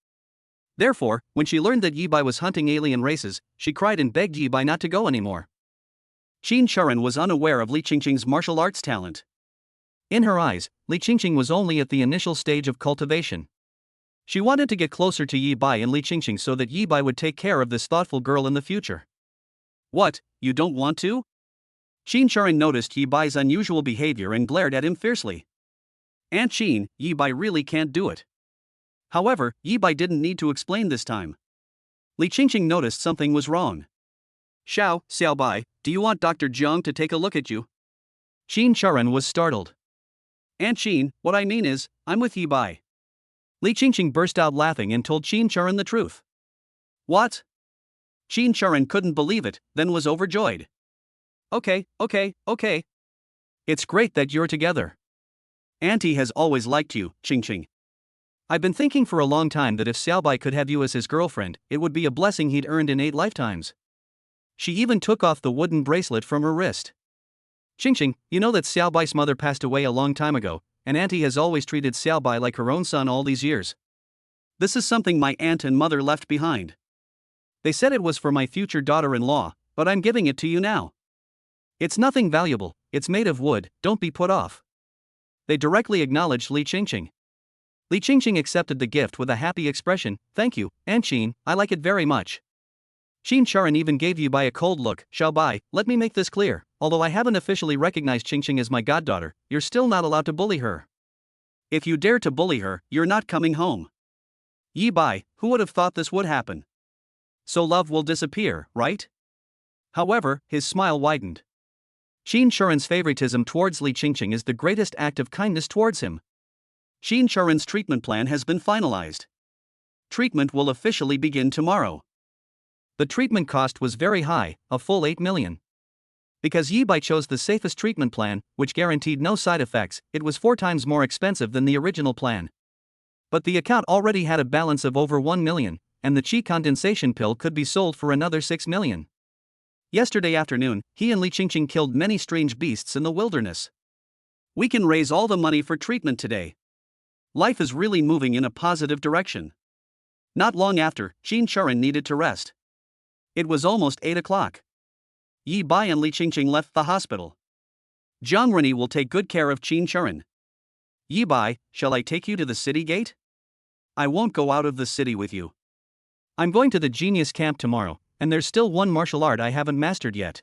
Speaker 1: Therefore, when she learned that Yibai was hunting alien races, she cried and begged Yibai not to go anymore. Qin Churen was unaware of Li Qingqing's martial arts talent. In her eyes, Li Qingqing was only at the initial stage of cultivation. She wanted to get closer to Yibai and Li Qingqing so that Yibai would take care of this thoughtful girl in the future. What, you don't want to? Qin Churen noticed Yibai's unusual behavior and glared at him fiercely. Aunt Qin, Yibai really can't do it. However, Yibai didn't need to explain this time. Li Qingqing noticed something was wrong. Xiaobai, do you want Dr. Jiang to take a look at you? Qin Churen was startled. Aunt Qin, what I mean is, I'm with Yibai. Li Qingqing burst out laughing and told Qin Churen the truth. What? Qin Churen couldn't believe it, then was overjoyed. Okay. It's great that you're together. Auntie has always liked you, Qingqing. I've been thinking for a long time that if Xiaobai could have you as his girlfriend, it would be a blessing he'd earned in 8 lifetimes. She even took off the wooden bracelet from her wrist. Qingqing, you know that Xiaobai's mother passed away a long time ago, and Auntie has always treated Xiaobai like her own son all these years. This is something my aunt and mother left behind. They said it was for my future daughter-in-law, but I'm giving it to you now. It's nothing valuable, it's made of wood, don't be put off. They directly acknowledged Li Qingqing. Li Qingqing accepted the gift with a happy expression. Thank you, Aunt Qin, I like it very much. Qin Churen even gave Yibai a cold look. Xiaobai, let me make this clear, although I haven't officially recognized Qingqing as my goddaughter, you're still not allowed to bully her. If you dare to bully her, you're not coming home. Yibai, who would have thought this would happen? So love will disappear, right? However, his smile widened. Qin Churen's favoritism towards Li Qingqing is the greatest act of kindness towards him. Qin Churen's treatment plan has been finalized. Treatment will officially begin tomorrow. The treatment cost was very high, a full 8 million. Because Yibai chose the safest treatment plan, which guaranteed no side effects, it was 4 times more expensive than the original plan. But the account already had a balance of over 1 million, and the qi condensation pill could be sold for another 6 million. Yesterday afternoon, he and Li Qingqing killed many strange beasts in the wilderness. We can raise all the money for treatment today. Life is really moving in a positive direction. Not long after, Qin Churen needed to rest. It was almost 8 o'clock. Yi Bai and Li Qingqing left the hospital. Jiang Renyi will take good care of Qin Churen. Yi Bai, shall I take you to the city gate? I won't go out of the city with you. I'm going to the genius camp tomorrow, and there's still one martial art I haven't mastered yet.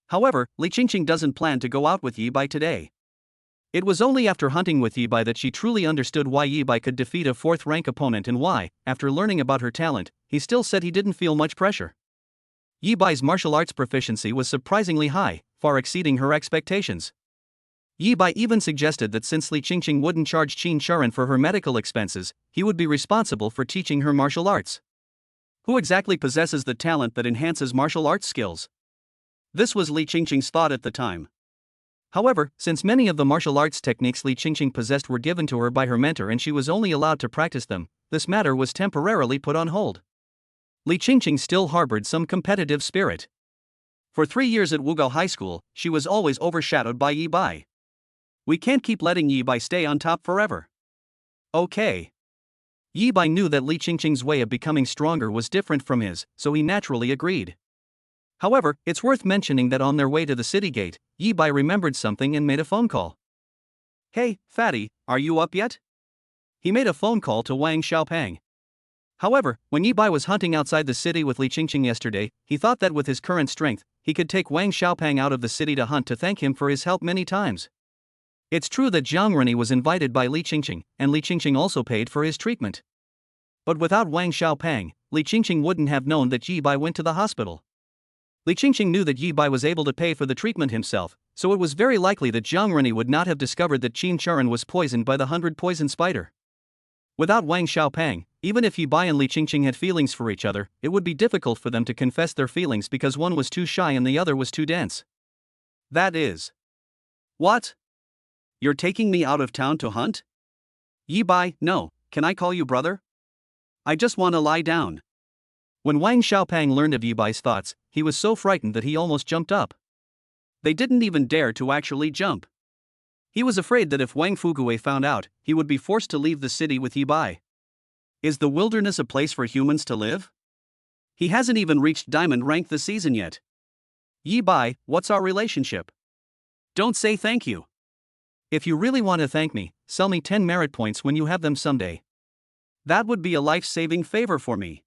Speaker 1: However, Li Qingqing doesn't plan to go out with Yi Bai today. It was only after hunting with Yi Bai that she truly understood why Yi Bai could defeat a 4th-rank opponent and why, after learning about her talent, he still said he didn't feel much pressure. Yi Bai's martial arts proficiency was surprisingly high, far exceeding her expectations. Yi Bai even suggested that since Li Qingqing wouldn't charge Qin Churen for her medical expenses, he would be responsible for teaching her martial arts. Who exactly possesses the talent that enhances martial arts skills? This was Li Qingqing's thought at the time. However, since many of the martial arts techniques Li Qingqing possessed were given to her by her mentor and she was only allowed to practice them, this matter was temporarily put on hold. Li Qingqing still harbored some competitive spirit. For 3 years at Wugao High School, she was always overshadowed by Yi Bai. We can't keep letting Yi Bai stay on top forever. Okay. Yi Bai knew that Li Qingqing's way of becoming stronger was different from his, so he naturally agreed. However, it's worth mentioning that on their way to the city gate, Yi Bai remembered something and made a phone call. Hey, fatty, are you up yet? He made a phone call to Wang Xiaopang. However, when Yi Bai was hunting outside the city with Li Qingqing yesterday, he thought that with his current strength, he could take Wang Xiaopang out of the city to hunt to thank him for his help many times. It's true that Jiang Renyi was invited by Li Qingqing, and Li Qingqing also paid for his treatment. But without Wang Xiaopang, Li Qingqing wouldn't have known that Yi Bai went to the hospital. Li Qingqing knew that Yi Bai was able to pay for the treatment himself, so it was very likely that Jiang Renyi would not have discovered that Qin Churen was poisoned by the 100-poison spider. Without Wang Xiaopang, even if Yi Bai and Li Qingqing had feelings for each other, it would be difficult for them to confess their feelings because one was too shy and the other was too dense. That is. What? You're taking me out of town to hunt? Yi Bai, no, can I call you brother? I just want to lie down. When Wang Xiaopang learned of Yi Bai's thoughts, he was so frightened that he almost jumped up. They didn't even dare to actually jump. He was afraid that if Wang Fuguwei found out, he would be forced to leave the city with Yi Bai. Is the wilderness a place for humans to live? He hasn't even reached diamond rank this season yet. Yi Bai, what's our relationship? Don't say thank you. If you really want to thank me, sell me 10 merit points when you have them someday. That would be a life-saving favor for me.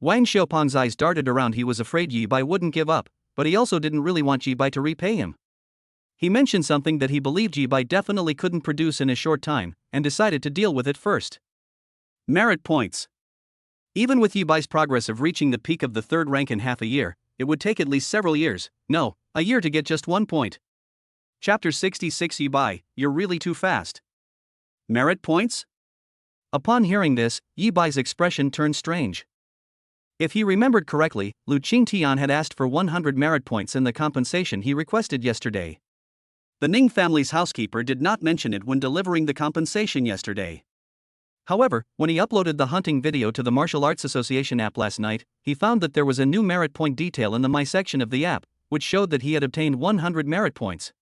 Speaker 1: Wang Xiaopang's eyes darted around. He was afraid Yi Bai wouldn't give up, but he also didn't really want Yi Bai to repay him. He mentioned something that he believed Yi Bai definitely couldn't produce in a short time, and decided to deal with it first. Merit points. Even with Yi Bai's progress of reaching the peak of the 3rd rank in half a year, it would take at least several years, no, a year to get just 1 point. Chapter 66. Yi Bai, you're really too fast. Merit points? Upon hearing this, Yi Bai's expression turned strange. If he remembered correctly, Lu Qingtian had asked for 100 merit points in the compensation he requested yesterday. The Ning family's housekeeper did not mention it when delivering the compensation yesterday. However, when he uploaded the hunting video to the Martial Arts Association app last night, he found that there was a new merit point detail in the My section of the app, which showed that he had obtained 100 merit points.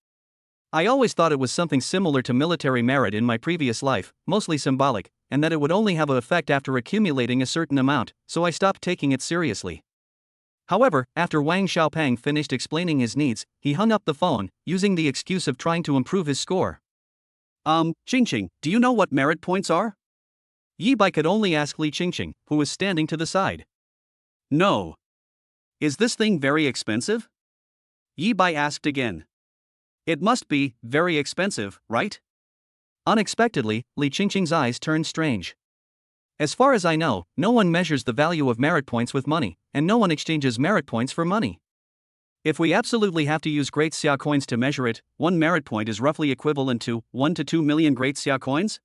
Speaker 1: I always thought it was something similar to military merit in my previous life, mostly symbolic, and that it would only have an effect after accumulating a certain amount, so I stopped taking it seriously. However, after Wang Xiaopang finished explaining his needs, he hung up the phone, using the excuse of trying to improve his score. Qingqing, do you know what merit points are? Yi Bai could only ask Li Qingqing, who was standing to the side. No. Is this thing very expensive? Yi Bai asked again. It must be very expensive, right? Unexpectedly, Li Qingqing's eyes turned strange. As far as I know, no one measures the value of merit points with money, and no one exchanges merit points for money. If we absolutely have to use great xia coins to measure it, 1 merit point is roughly equivalent to 1 to 2 million great xia coins?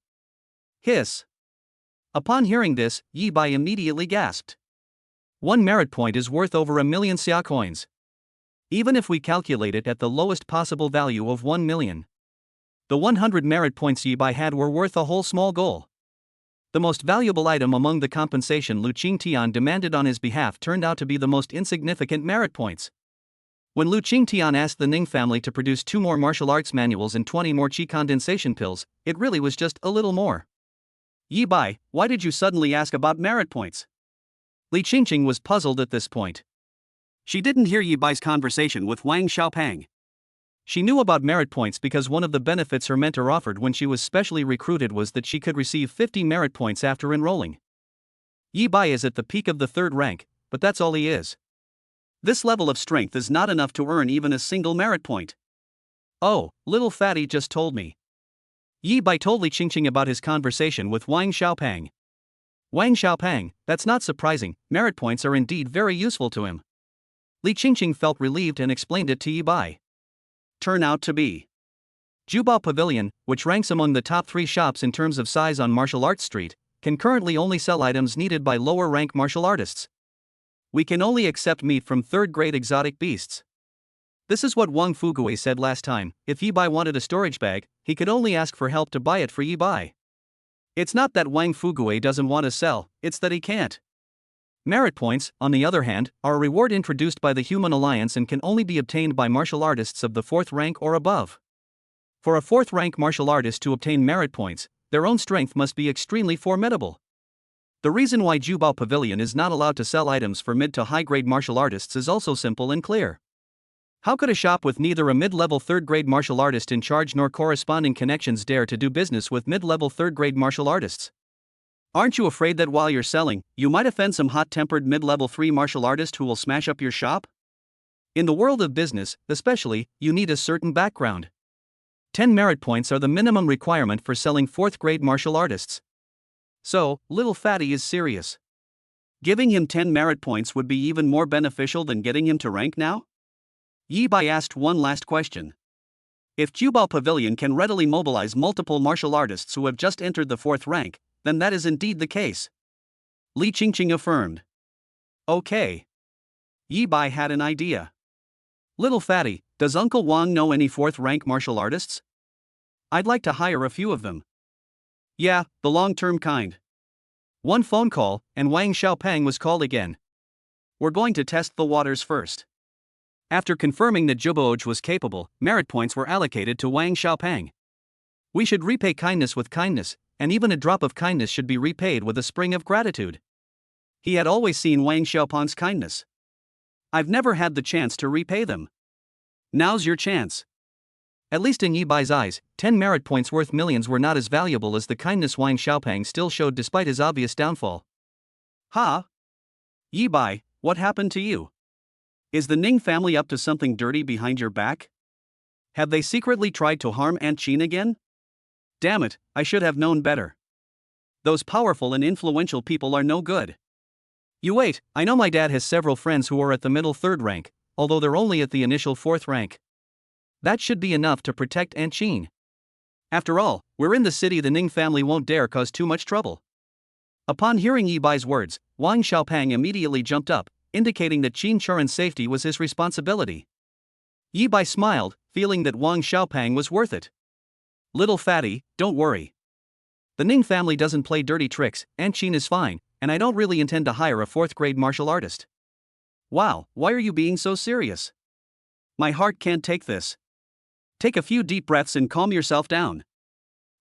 Speaker 1: Hiss. Upon hearing this, Yi Bai immediately gasped. 1 merit point is worth over 1 million xia coins. Even if we calculate it at the lowest possible value of 1 million. The 100 merit points Yi Bai had were worth a whole small goal. The most valuable item among the compensation Lu Qingtian demanded on his behalf turned out to be the most insignificant merit points. When Lu Qingtian asked the Ning family to produce 2 more martial arts manuals and 20 more qi condensation pills, it really was just a little more. Yi Bai, why did you suddenly ask about merit points? Li Qingqing was puzzled at this point. She didn't hear Yi Bai's conversation with Wang Xiaopeng. She knew about merit points because one of the benefits her mentor offered when she was specially recruited was that she could receive 50 merit points after enrolling. Yi Bai is at the peak of the 3rd rank, but that's all he is. This level of strength is not enough to earn even a single merit point. Oh, little fatty just told me. Yi Bai told Li Qingqing about his conversation with Wang Xiaopeng. Wang Xiaopeng, that's not surprising, merit points are indeed very useful to him. Li Qingqing felt relieved and explained it to Yi Bai. Turn out to be Jubao Pavilion, which ranks among the top 3 shops in terms of size on Martial Arts Street, can currently only sell items needed by lower-rank martial artists. We can only accept meat from 3rd-grade exotic beasts. This is what Wang Fugui said last time. If Yi Bai wanted a storage bag, he could only ask for help to buy it for Yi Bai. It's not that Wang Fugui doesn't want to sell, it's that he can't. Merit points, on the other hand, are a reward introduced by the Human Alliance and can only be obtained by martial artists of the 4th rank or above. For a 4th rank martial artist to obtain merit points, their own strength must be extremely formidable. The reason why Jubao Pavilion is not allowed to sell items for mid to high-grade martial artists is also simple and clear. How could a shop with neither a mid-level 3rd-grade martial artist in charge nor corresponding connections dare to do business with mid-level 3rd-grade martial artists? Aren't you afraid that while you're selling, you might offend some hot-tempered mid-level 3 martial artist who will smash up your shop? In the world of business, especially, you need a certain background. 10 merit points are the minimum requirement for selling 4th-grade martial artists. So, little fatty is serious. Giving him 10 merit points would be even more beneficial than getting him to rank now? Yi Bai asked one last question. If Jubao Pavilion can readily mobilize multiple martial artists who have just entered the 4th rank, then that is indeed the case. Li Qingqing affirmed. Okay. Yi Bai had an idea. Little fatty, does Uncle Wang know any 4th rank martial artists? I'd like to hire a few of them. Yeah, the long-term kind. One phone call, and Wang Xiaopeng was called again. We're going to test the waters first. After confirming that Zhubaoj was capable, merit points were allocated to Wang Xiaopeng. We should repay kindness with kindness, and even a drop of kindness should be repaid with a spring of gratitude. He had always seen Wang Xiaopeng's kindness. I've never had the chance to repay them. Now's your chance. At least in Yi Bai's eyes, 10 merit points worth millions were not as valuable as the kindness Wang Xiaopeng still showed despite his obvious downfall. Ha! Yi Bai, what happened to you? Is the Ning family up to something dirty behind your back? Have they secretly tried to harm Aunt Qin again? Damn it, I should have known better. Those powerful and influential people are no good. You wait, I know my dad has several friends who are at the middle 3rd rank, although they're only at the initial 4th rank. That should be enough to protect Aunt Qin. After all, we're in the city, the Ning family won't dare cause too much trouble. Upon hearing Yi Bai's words, Wang Xiaopeng immediately jumped up, indicating that Qin Churen's safety was his responsibility. Yi Bai smiled, feeling that Wang Xiaopeng was worth it. Little fatty, don't worry. The Ning family doesn't play dirty tricks, Aunt Qin is fine, and I don't really intend to hire a 4th-grade martial artist. Wow, why are you being so serious? My heart can't take this. Take a few deep breaths and calm yourself down.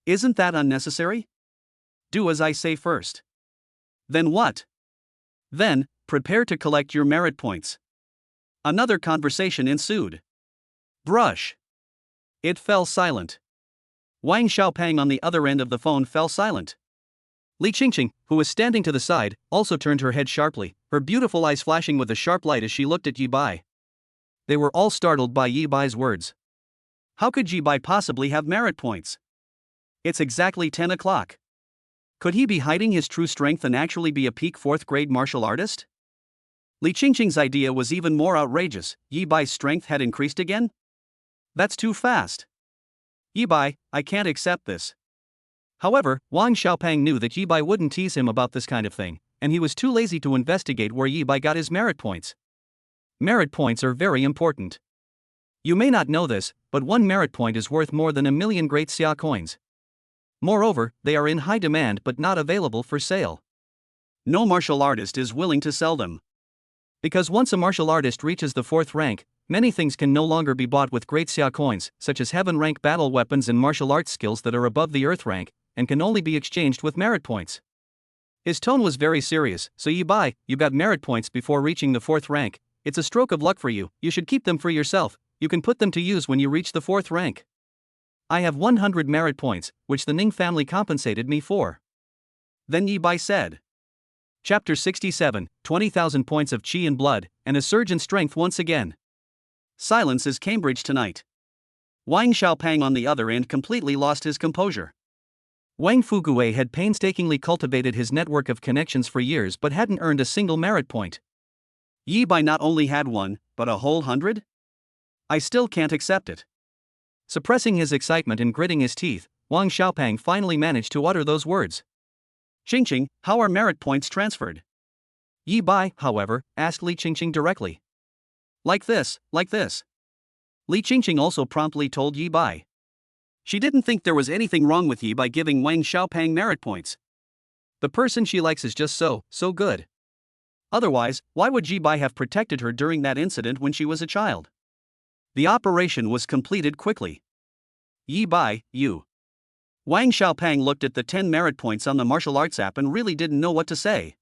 Speaker 1: Isn't that unnecessary? Do as I say first. Then what? Then, prepare to collect your merit points. Another conversation ensued. Brush. It fell silent. Wang Xiaopeng on the other end of the phone fell silent. Li Qingqing, who was standing to the side, also turned her head sharply, her beautiful eyes flashing with a sharp light as she looked at Yi Bai. They were all startled by Yi Bai's words. How could Yi Bai possibly have merit points? It's exactly 10 o'clock. Could he be hiding his true strength and actually be a peak 4th-grade martial artist? Li Qingqing's idea was even more outrageous. Yi Bai's strength had increased again? That's too fast. Yi Bai, I can't accept this. However, Wang Xiaopeng knew that Yi Bai wouldn't tease him about this kind of thing, and he was too lazy to investigate where Yi Bai got his merit points. Merit points are very important. You may not know this, but 1 merit point is worth more than 1,000,000 great xia coins. Moreover, they are in high demand but not available for sale. No martial artist is willing to sell them. Because once a martial artist reaches the 4th rank, Many things can no longer be bought with great Xia coins, such as heaven rank battle weapons and martial arts skills that are above the earth rank, and can only be exchanged with merit points. His tone was very serious. So you got merit points before reaching the 4th rank. It's a stroke of luck for you, you should keep them for yourself, you can put them to use when you reach the 4th rank. I have 100 merit points, which the Ning family compensated me for. Then Yi Bai said. Chapter 67, 20,000 points of chi and blood, and a surge in strength once again. Silence is Cambridge tonight. Wang Xiaopang on the other end completely lost his composure. Wang Fugue had painstakingly cultivated his network of connections for years but hadn't earned a single merit point. Yi Bai not only had one, but a whole 100? I still can't accept it. Suppressing his excitement and gritting his teeth, Wang Xiaopang finally managed to utter those words. Qingqing, how are merit points transferred? Yi Bai, however, asked Li Qingqing directly. Like this. Li Qingqing also promptly told Yi Bai. She didn't think there was anything wrong with Yi Bai giving Wang Xiaopang merit points. The person she likes is just so good. Otherwise, why would Yi Bai have protected her during that incident when she was a child? The operation was completed quickly. Yi Bai, you. Wang Xiaopang looked at the 10 merit points on the martial arts app and really didn't know what to say.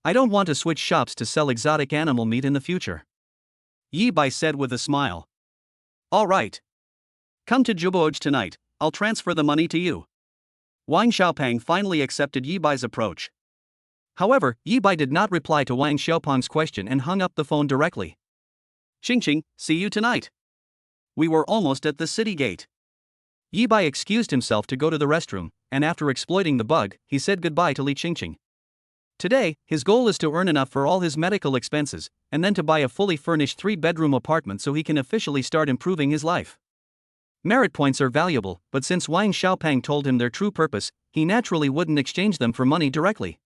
Speaker 1: I don't want to switch shops to sell exotic animal meat in the future. Yi Bai said with a smile. All right. Come to Jubooj tonight, I'll transfer the money to you. Wang Xiaopang finally accepted Yi Bai's approach. However, Yi Bai did not reply to Wang Xiaopang's question and hung up the phone directly. Qingqing, see you tonight. We were almost at the city gate. Yi Bai excused himself to go to the restroom, and after exploiting the bug, he said goodbye to Li Qingqing. Today, his goal is to earn enough for all his medical expenses, and then to buy a fully furnished 3-bedroom apartment so he can officially start improving his life. Merit points are valuable, but since Wang Xiaopang told him their true purpose, he naturally wouldn't exchange them for money directly.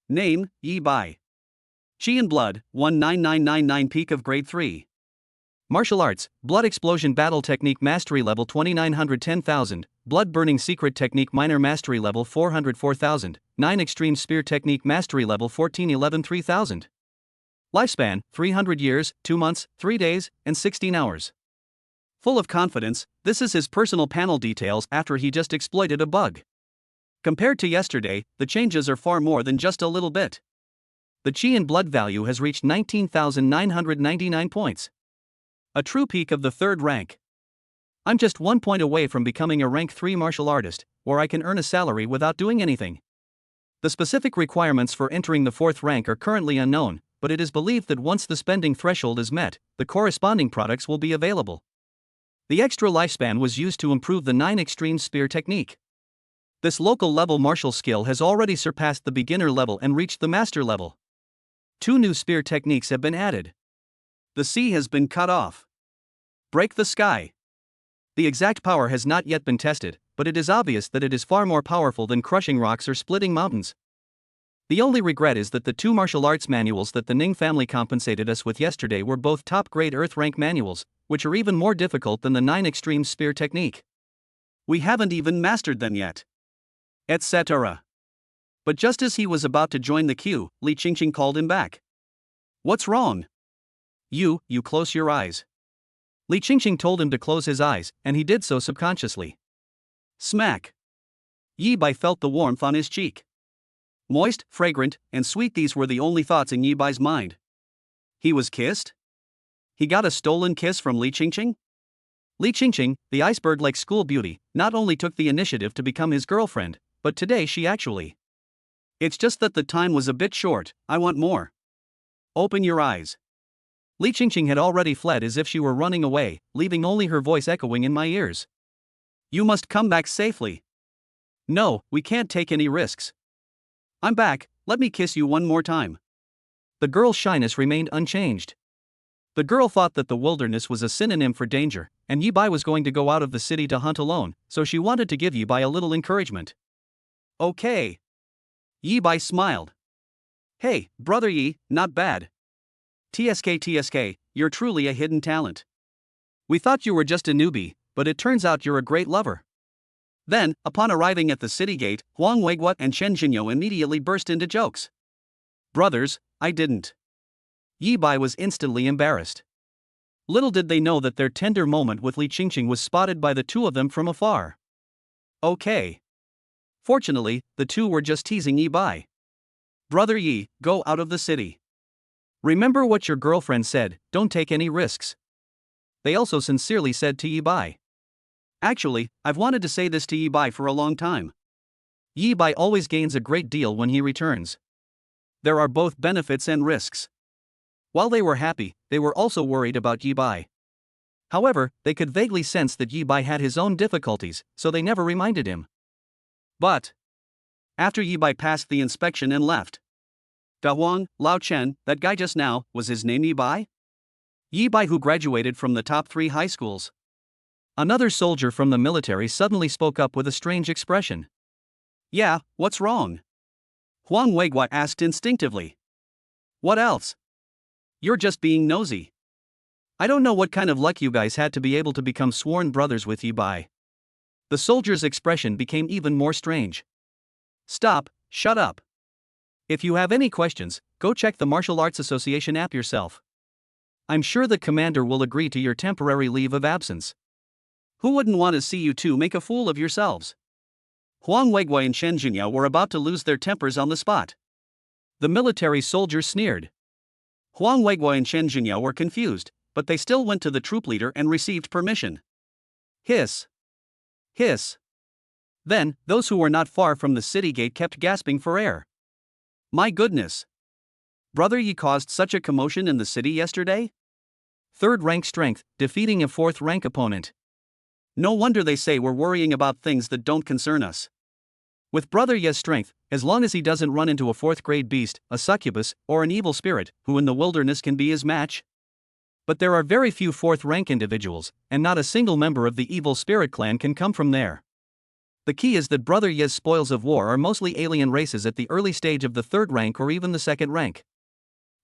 Speaker 1: Name, Yi Bai. Chi and blood, 19999 peak of grade 3. Martial arts, blood explosion battle technique mastery level 2910,000, blood burning secret technique minor mastery level 404,000, 9 extreme spear technique mastery level 1411 3000. Lifespan, 300 years, 2 months, 3 days, and 16 hours. Full of confidence, this is his personal panel details after he just exploited a bug. Compared to yesterday, the changes are far more than just a little bit. The chi and blood value has reached 19,999 points. A true peak of the 3rd rank. I'm just 1 point away from becoming a rank 3 martial artist, where I can earn a salary without doing anything. The specific requirements for entering the 4th rank are currently unknown, but it is believed that once the spending threshold is met, the corresponding products will be available. The extra lifespan was used to improve the 9 extreme spear technique. This local level martial skill has already surpassed the beginner level and reached the master level. 2 new spear techniques have been added. The sea has been cut off. Break the sky. The exact power has not yet been tested, but it is obvious that it is far more powerful than crushing rocks or splitting mountains. The only regret is that the 2 martial arts manuals that the Ning family compensated us with yesterday were both top-grade Earth rank manuals, which are even more difficult than the 9 extreme spear technique. We haven't even mastered them yet. Etc. But just as he was about to join the queue, Li Qingqing called him back. What's wrong? You close your eyes. Li Qingqing told him to close his eyes, and he did so subconsciously. Smack. Yi Bai felt the warmth on his cheek. Moist, fragrant, and sweet, these were the only thoughts in Yi Bai's mind. He was kissed? He got a stolen kiss from Li Qingqing? Li Qingqing, the iceberg-like school beauty, not only took the initiative to become his girlfriend, but today she actually. It's just that the time was a bit short, I want more. Open your eyes. Li Qingqing had already fled as if she were running away, leaving only her voice echoing in my ears. You must come back safely. No, we can't take any risks. I'm back, let me kiss you one more time. The girl's shyness remained unchanged. The girl thought that the wilderness was a synonym for danger, and Yi Bai was going to go out of the city to hunt alone, so she wanted to give Yi Bai a little encouragement. Okay. Yi Bai smiled. Hey, brother Yi, not bad. TSK, you're truly a hidden talent. We thought you were just a newbie, but it turns out you're a great lover. Then, upon arriving at the city gate, Huang Weiguo and Chen Jinyo immediately burst into jokes. Brothers, I didn't. Yi Bai was instantly embarrassed. Little did they know that their tender moment with Li Qingqing was spotted by the two of them from afar. Okay. Fortunately, the two were just teasing Yi Bai. Brother Yi, go out of the city. Remember what your girlfriend said, don't take any risks. They also sincerely said to Yi Bai. Actually, I've wanted to say this to Yi Bai for a long time. Yi Bai always gains a great deal when he returns. There are both benefits and risks. While they were happy, they were also worried about Yi Bai. However, they could vaguely sense that Yi Bai had his own difficulties, so they never reminded him. But after Yi Bai passed the inspection and left, Da Huang, Lao Chen, that guy just now, was his name Yi Bai? Yi Bai, who graduated from the top 3 high schools. Another soldier from the military suddenly spoke up with a strange expression. Yeah, what's wrong? Huang Weiguo asked instinctively. What else? You're just being nosy. I don't know what kind of luck you guys had to be able to become sworn brothers with Yi Bai. The soldier's expression became even more strange. Stop, shut up. If you have any questions, go check the Martial Arts Association app yourself. I'm sure the commander will agree to your temporary leave of absence. Who wouldn't want to see you two make a fool of yourselves? Huang Weiguo and Shen Jingyao were about to lose their tempers on the spot. The military soldier sneered. Huang Weiguo and Shen Jingyao were confused, but they still went to the troop leader and received permission. Hiss. Hiss. Then, those who were not far from the city gate kept gasping for air. My goodness. Brother Yi caused such a commotion in the city yesterday? 3rd rank strength, defeating a 4th rank opponent. No wonder they say we're worrying about things that don't concern us. With Brother Yi's strength, as long as he doesn't run into a 4th grade beast, a succubus, or an evil spirit, who in the wilderness can be his match. But there are very few 4th rank individuals, and not a single member of the evil spirit clan can come from there. The key is that Brother Yi's spoils of war are mostly alien races at the early stage of the 3rd rank or even the 2nd rank.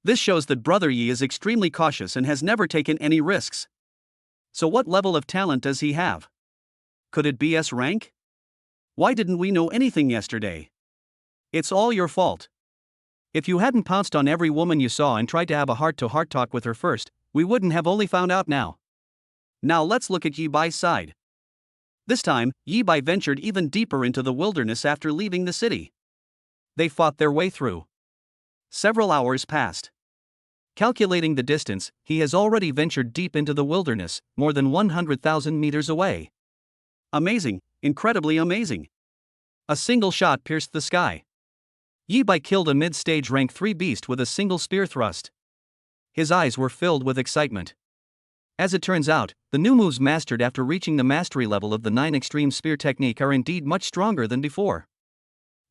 Speaker 1: This shows that Brother Yi is extremely cautious and has never taken any risks. So what level of talent does he have? Could it be S rank? Why didn't we know anything yesterday? It's all your fault. If you hadn't pounced on every woman you saw and tried to have a heart-to-heart talk with her first, we wouldn't have only found out now. Now let's look at Yi Bai's side. This time, Yi Bai ventured even deeper into the wilderness after leaving the city. They fought their way through. Several hours passed. Calculating the distance, he has already ventured deep into the wilderness, more than 100,000 meters away. Amazing, incredibly amazing. A single shot pierced the sky. Yi Bai killed a mid-stage rank 3 beast with a single spear thrust. His eyes were filled with excitement. As it turns out, the new moves mastered after reaching the mastery level of the 9 extreme spear technique are indeed much stronger than before.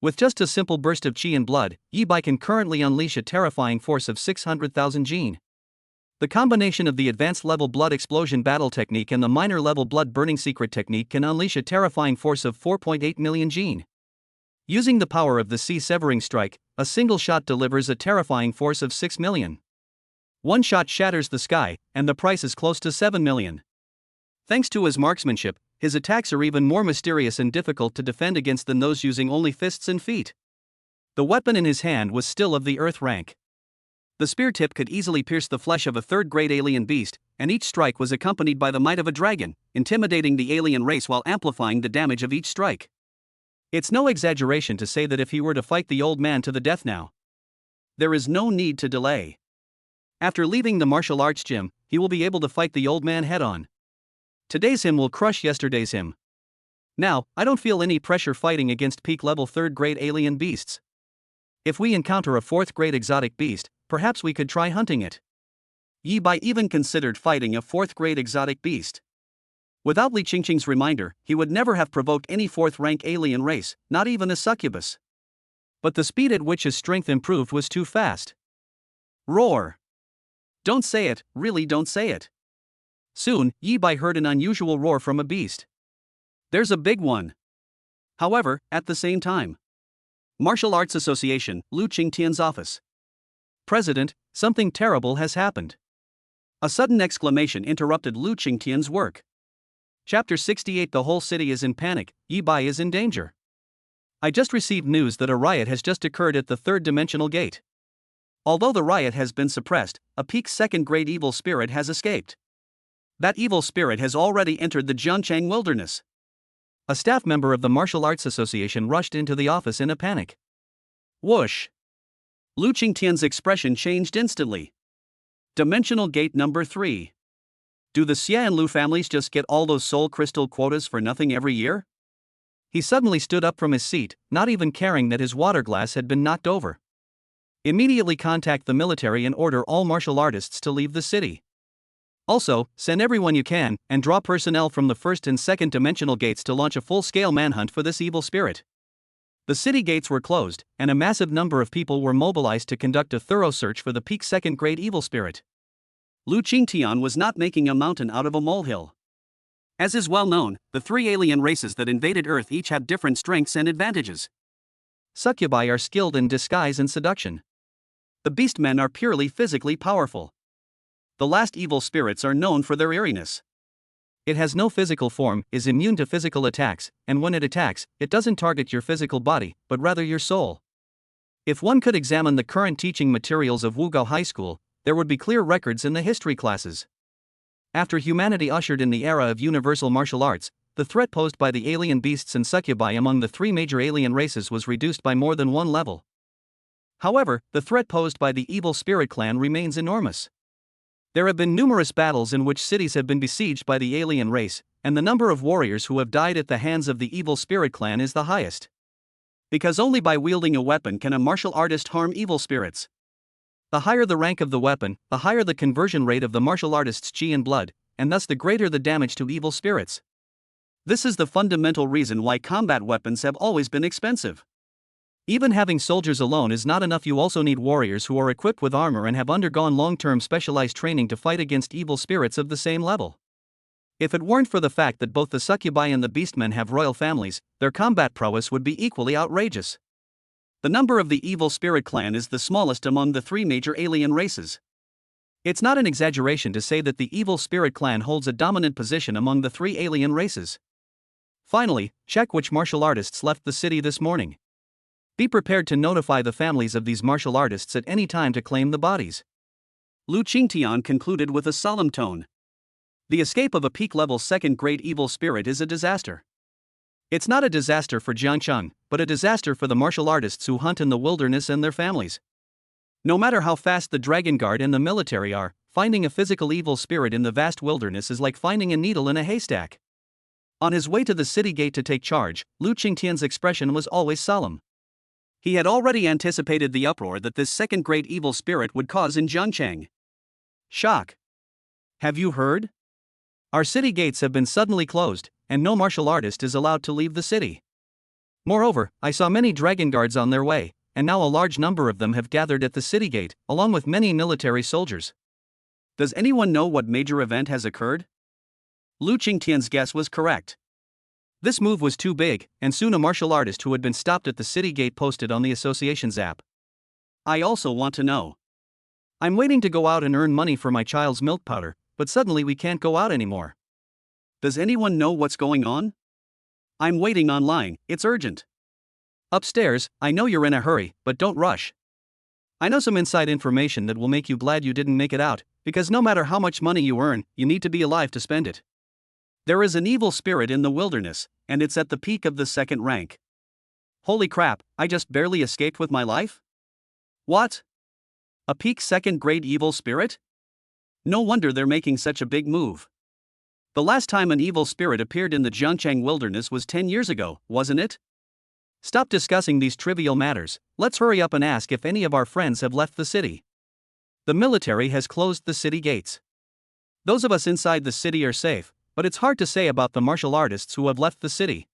Speaker 1: With just a simple burst of chi and blood, Yi Bai can currently unleash a terrifying force of 600,000 jin. The combination of the advanced level blood explosion battle technique and the minor level blood burning secret technique can unleash a terrifying force of 4.8 million jin. Using the power of the sea-severing strike, a single shot delivers a terrifying force of 6 million. One shot shatters the sky, and the price is close to 7 million. Thanks to his marksmanship, his attacks are even more mysterious and difficult to defend against than those using only fists and feet. The weapon in his hand was still of the earth rank. The spear tip could easily pierce the flesh of a 3rd-grade alien beast, and each strike was accompanied by the might of a dragon, intimidating the alien race while amplifying the damage of each strike. It's no exaggeration to say that if he were to fight the old man to the death now, there is no need to delay. After leaving the martial arts gym, he will be able to fight the old man head-on. Today's him will crush yesterday's him. Now, I don't feel any pressure fighting against peak-level 3rd-grade alien beasts. If we encounter a 4th-grade exotic beast, perhaps we could try hunting it. Yi Bai even considered fighting a 4th-grade exotic beast. Without Li Qingqing's reminder, he would never have provoked any 4th-rank alien race, not even a succubus. But the speed at which his strength improved was too fast. Roar! Don't say it, really don't say it. Soon, Yi Bai heard an unusual roar from a beast. There's a big one. However, at the same time, Martial Arts Association, Lu Qingtian's office. President, something terrible has happened. A sudden exclamation interrupted Lu Qingtian's work. Chapter 68. The whole city is in panic, Yi Bai is in danger. I just received news that a riot has just occurred at the 3rd dimensional gate. Although the riot has been suppressed, a peak 2nd-grade evil spirit has escaped. That evil spirit has already entered the Jiangchang wilderness. A staff member of the Martial Arts Association rushed into the office in a panic. Whoosh! Lu Qingtian's expression changed instantly. Dimensional gate number 3. Do the Xia and Lu families just get all those soul crystal quotas for nothing every year? He suddenly stood up from his seat, not even caring that his water glass had been knocked over. Immediately contact the military and order all martial artists to leave the city. Also, send everyone you can, and draw personnel from the first and second dimensional gates to launch a full-scale manhunt for this evil spirit. The city gates were closed, and a massive number of people were mobilized to conduct a thorough search for the peak second-grade evil spirit. Lu Qingtian was not making a mountain out of a molehill. As is well known, the 3 alien races that invaded Earth each have different strengths and advantages. Succubi are skilled in disguise and seduction. The beastmen are purely physically powerful. The last evil spirits are known for their eeriness. It has no physical form, is immune to physical attacks, and when it attacks, it doesn't target your physical body, but rather your soul. If one could examine the current teaching materials of Wugao High School, there would be clear records in the history classes. After humanity ushered in the era of universal martial arts, the threat posed by the alien beasts and succubi among the 3 major alien races was reduced by more than one level. However, the threat posed by the evil spirit clan remains enormous. There have been numerous battles in which cities have been besieged by the alien race, and the number of warriors who have died at the hands of the evil spirit clan is the highest. Because only by wielding a weapon can a martial artist harm evil spirits. The higher the rank of the weapon, the higher the conversion rate of the martial artist's chi and blood, and thus the greater the damage to evil spirits. This is the fundamental reason why combat weapons have always been expensive. Even having soldiers alone is not enough, you also need warriors who are equipped with armor and have undergone long-term specialized training to fight against evil spirits of the same level. If it weren't for the fact that both the succubi and the beastmen have royal families, their combat prowess would be equally outrageous. The number of the evil spirit clan is the smallest among the 3 major alien races. It's not an exaggeration to say that the evil spirit clan holds a dominant position among the 3 alien races. Finally, check which martial artists left the city this morning. Be prepared to notify the families of these martial artists at any time to claim the bodies. Lu Qingtian concluded with a solemn tone. The escape of a peak-level second-grade evil spirit is a disaster. It's not a disaster for Jiangcheng, but a disaster for the martial artists who hunt in the wilderness and their families. No matter how fast the Dragon Guard and the military are, finding a physical evil spirit in the vast wilderness is like finding a needle in a haystack. On his way to the city gate to take charge, Lu Qingtian's expression was always solemn. He had already anticipated the uproar that this second-grade evil spirit would cause in Jiangcheng. Shock. Have you heard? Our city gates have been suddenly closed, and no martial artist is allowed to leave the city. Moreover, I saw many dragon guards on their way, and now a large number of them have gathered at the city gate, along with many military soldiers. Does anyone know what major event has occurred? Lu Qingtian's guess was correct. This move was too big, and soon a martial artist who had been stopped at the city gate posted on the association's app. I also want to know. I'm waiting to go out and earn money for my child's milk powder, but suddenly we can't go out anymore. Does anyone know what's going on? I'm waiting online, it's urgent. Upstairs, I know you're in a hurry, but don't rush. I know some inside information that will make you glad you didn't make it out, because no matter how much money you earn, you need to be alive to spend it. There is an evil spirit in the wilderness, and it's at the peak of the second rank. Holy crap, I just barely escaped with my life? What? A peak second-grade evil spirit? No wonder they're making such a big move. The last time an evil spirit appeared in the Jiangcheng wilderness was 10 years ago, wasn't it? Stop discussing these trivial matters, let's hurry up and ask if any of our friends have left the city. The military has closed the city gates. Those of us inside the city are safe, but it's hard to say about the martial artists who have left the city.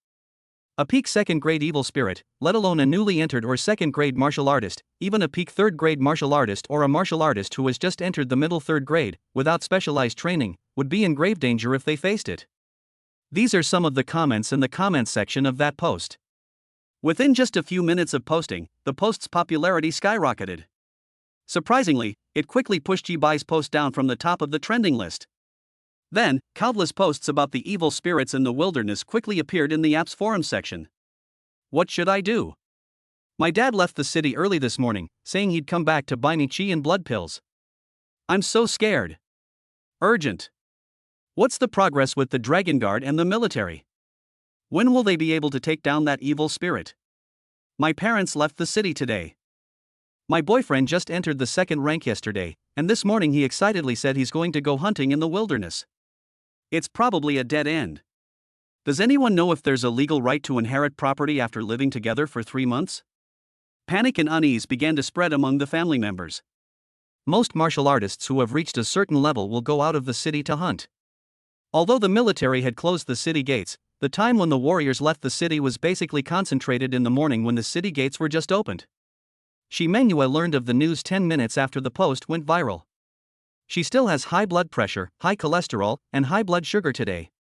Speaker 1: A peak second-grade evil spirit, let alone a newly entered or second-grade martial artist, even a peak third-grade martial artist or a martial artist who has just entered the middle third grade, without specialized training, would be in grave danger if they faced it. These are some of the comments in the comments section of that post. Within just a few minutes of posting, the post's popularity skyrocketed. Surprisingly, it quickly pushed Jibai's post down from the top of the trending list. Then, countless posts about the evil spirits in the wilderness quickly appeared in the app's forum section. What should I do? My dad left the city early this morning, saying he'd come back to buy me chi and blood pills. I'm so scared. Urgent. What's the progress with the Dragon Guard and the military? When will they be able to take down that evil spirit? My parents left the city today. My boyfriend just entered the second rank yesterday, and this morning he excitedly said he's going to go hunting in the wilderness. It's probably a dead end. Does anyone know if there's a legal right to inherit property after living together for 3 months? Panic and unease began to spread among the family members. Most martial artists who have reached a certain level will go out of the city to hunt. Although the military had closed the city gates, the time when the warriors left the city was basically concentrated in the morning when the city gates were just opened. Ximenghua learned of the news 10 minutes after the post went viral. She still has high blood pressure, high cholesterol, and high blood sugar today.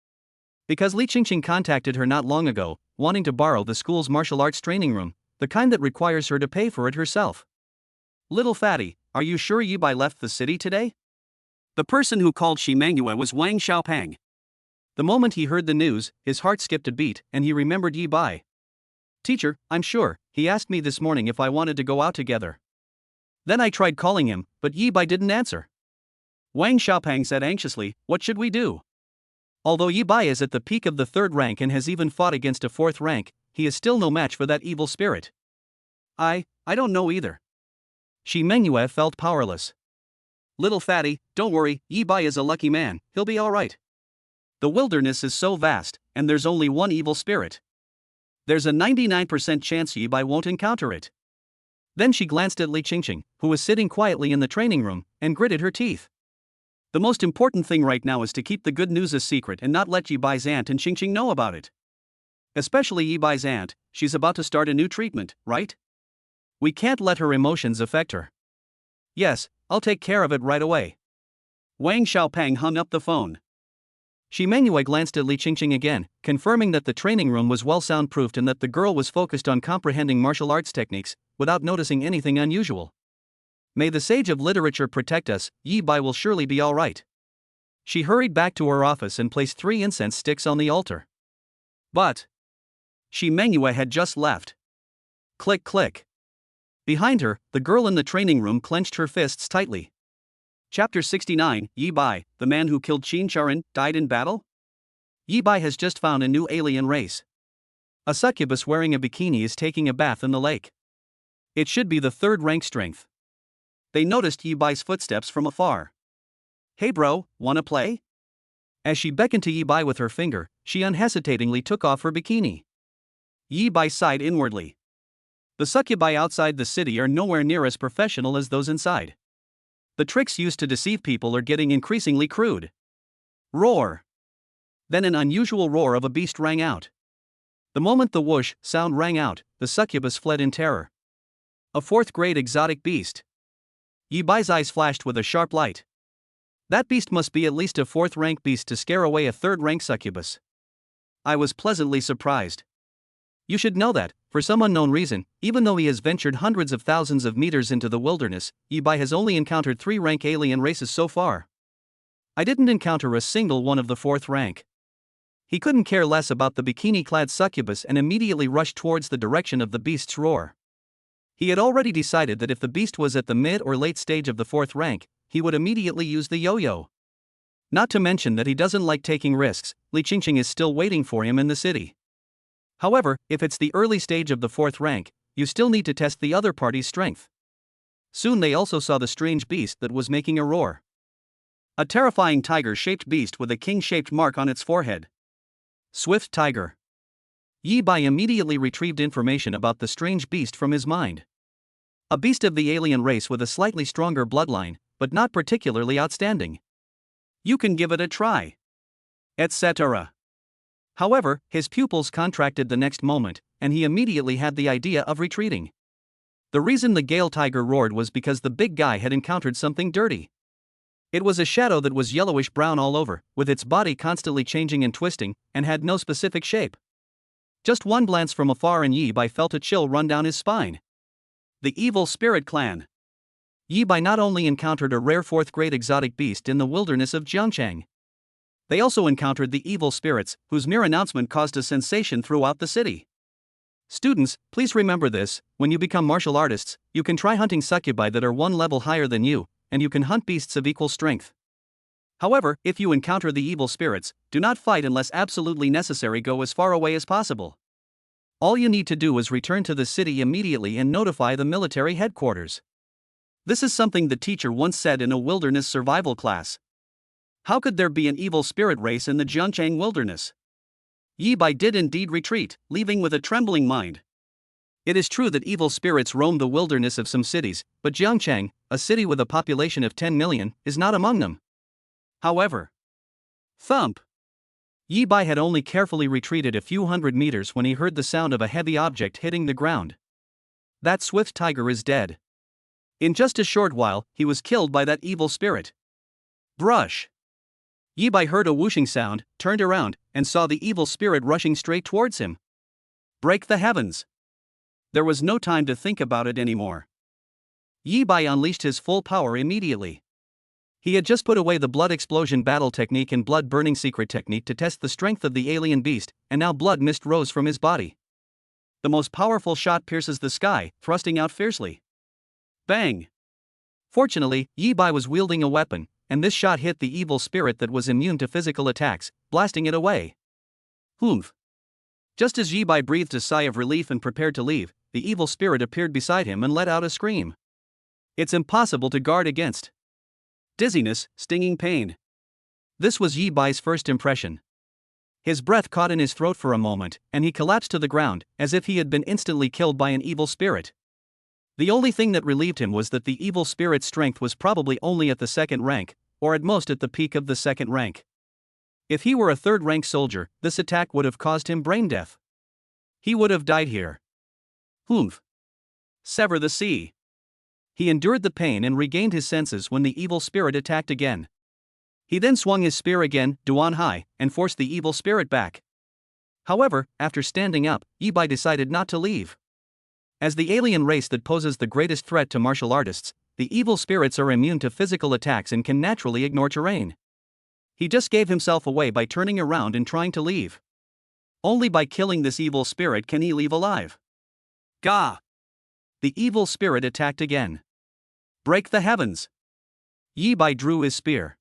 Speaker 1: Because Li Qingqing contacted her not long ago, wanting to borrow the school's martial arts training room, the kind that requires her to pay for it herself. Little fatty, are you sure Yi Bai left the city today? The person who called Ximenghua was Wang Xiaopeng. The moment he heard the news, his heart skipped a beat, and he remembered Yi Bai. Teacher, I'm sure, he asked me this morning if I wanted to go out together. Then I tried calling him, but Yi Bai didn't answer. Wang Xiaopeng said anxiously, what should we do? Although Yi Bai is at the peak of the 3rd rank and has even fought against a 4th rank, he is still no match for that evil spirit. I don't know either. Ximenghua felt powerless. Little fatty, don't worry, Yi Bai is a lucky man, he'll be alright. The wilderness is so vast, and there's only one evil spirit. There's a 99% chance Yi Bai won't encounter it. Then she glanced at Li Qingqing, who was sitting quietly in the training room, and gritted her teeth. The most important thing right now is to keep the good news a secret and not let Yi Bai's aunt and Qingqing know about it. Especially Yi Bai's aunt, she's about to start a new treatment, right? We can't let her emotions affect her. Yes, I'll take care of it right away. Wang Xiaopeng hung up the phone. Ximenghua glanced at Li Qingqing again, confirming that the training room was well soundproofed and that the girl was focused on comprehending martial arts techniques, without noticing anything unusual. May the sage of literature protect us, Yi Bai will surely be alright. She hurried back to her office and placed 3 incense sticks on the altar. But Ximenghua had just left. Click click. Behind her, the girl in the training room clenched her fists tightly. Chapter 69, Yi Bai, the man who killed Qin Charin, died in battle? Yi Bai has just found a new alien race. A succubus wearing a bikini is taking a bath in the lake. It should be the 3rd rank strength. They noticed Yi Bai's footsteps from afar. Hey bro, wanna play? As she beckoned to Yi Bai with her finger, she unhesitatingly took off her bikini. Yi Bai sighed inwardly. The succubi outside the city are nowhere near as professional as those inside. The tricks used to deceive people are getting increasingly crude. Roar! Then an unusual roar of a beast rang out. The moment the whoosh sound rang out, the succubus fled in terror. A 4th grade exotic beast. Yi Bai's eyes flashed with a sharp light. That beast must be at least a 4th rank beast to scare away a 3rd rank succubus. I was pleasantly surprised. You should know that, for some unknown reason, even though he has ventured hundreds of thousands of meters into the wilderness, Yi Bai has only encountered 3 rank alien races so far. I didn't encounter a single one of the 4th rank. He couldn't care less about the bikini-clad succubus and immediately rushed towards the direction of the beast's roar. He had already decided that if the beast was at the mid or late stage of the 4th rank, he would immediately use the yo-yo. Not to mention that he doesn't like taking risks, Li Qingqing is still waiting for him in the city. However, if it's the early stage of the 4th rank, you still need to test the other party's strength. Soon they also saw the strange beast that was making a roar. A terrifying tiger-shaped beast with a king-shaped mark on its forehead. Swift tiger. Yi Bai immediately retrieved information about the strange beast from his mind. A beast of the alien race with a slightly stronger bloodline, but not particularly outstanding. You can give it a try. Etc. However, his pupils contracted the next moment, and he immediately had the idea of retreating. The reason the Gale tiger roared was because the big guy had encountered something dirty. It was a shadow that was yellowish-brown all over, with its body constantly changing and twisting, and had no specific shape. Just one glance from afar and Yi Bai felt a chill run down his spine. The Evil Spirit Clan. Yi Bai not only encountered a rare 4th grade exotic beast in the wilderness of Jiangchang. They also encountered the evil spirits, whose mere announcement caused a sensation throughout the city. Students, please remember this: when you become martial artists, you can try hunting succubi that are 1 level higher than you, and you can hunt beasts of equal strength. However, if you encounter the evil spirits, do not fight unless absolutely necessary. Go as far away as possible. All you need to do is return to the city immediately and notify the military headquarters. This is something the teacher once said in a wilderness survival class. How could there be an evil spirit race in the Jiangchang wilderness? Yi Bai did indeed retreat, leaving with a trembling mind. It is true that evil spirits roam the wilderness of some cities, but Jiangchang, a city with a population of 10 million, is not among them. However, thump! Yi Bai had only carefully retreated a few hundred meters when he heard the sound of a heavy object hitting the ground. That swift tiger is dead. In just a short while, he was killed by that evil spirit. Brush! Yi Bai heard a whooshing sound, turned around, and saw the evil spirit rushing straight towards him. Break the heavens! There was no time to think about it anymore. Yi Bai unleashed his full power immediately. He had just put away the blood explosion battle technique and blood burning secret technique to test the strength of the alien beast, and now blood mist rose from his body. The most powerful shot pierces the sky, thrusting out fiercely. Bang! Fortunately, Yi Bai was wielding a weapon, and this shot hit the evil spirit that was immune to physical attacks, blasting it away. Humph! Just as Yi Bai breathed a sigh of relief and prepared to leave, the evil spirit appeared beside him and let out a scream. It's impossible to guard against. Dizziness, stinging pain. This was Yi Bai's first impression. His breath caught in his throat for a moment, and he collapsed to the ground, as if he had been instantly killed by an evil spirit. The only thing that relieved him was that the evil spirit's strength was probably only at the second rank, or at most at the peak of the second rank. If he were a third-rank soldier, this attack would have caused him brain death. He would have died here. Humph! Sever the sea. He endured the pain and regained his senses when the evil spirit attacked again. He then swung his spear again, Duan Hai, and forced the evil spirit back. However, after standing up, Yi Bai decided not to leave. As the alien race that poses the greatest threat to martial artists, the evil spirits are immune to physical attacks and can naturally ignore terrain. He just gave himself away by turning around and trying to leave. Only by killing this evil spirit can he leave alive. Gah! The evil spirit attacked again. Break the heavens! Yi Bai drew his spear.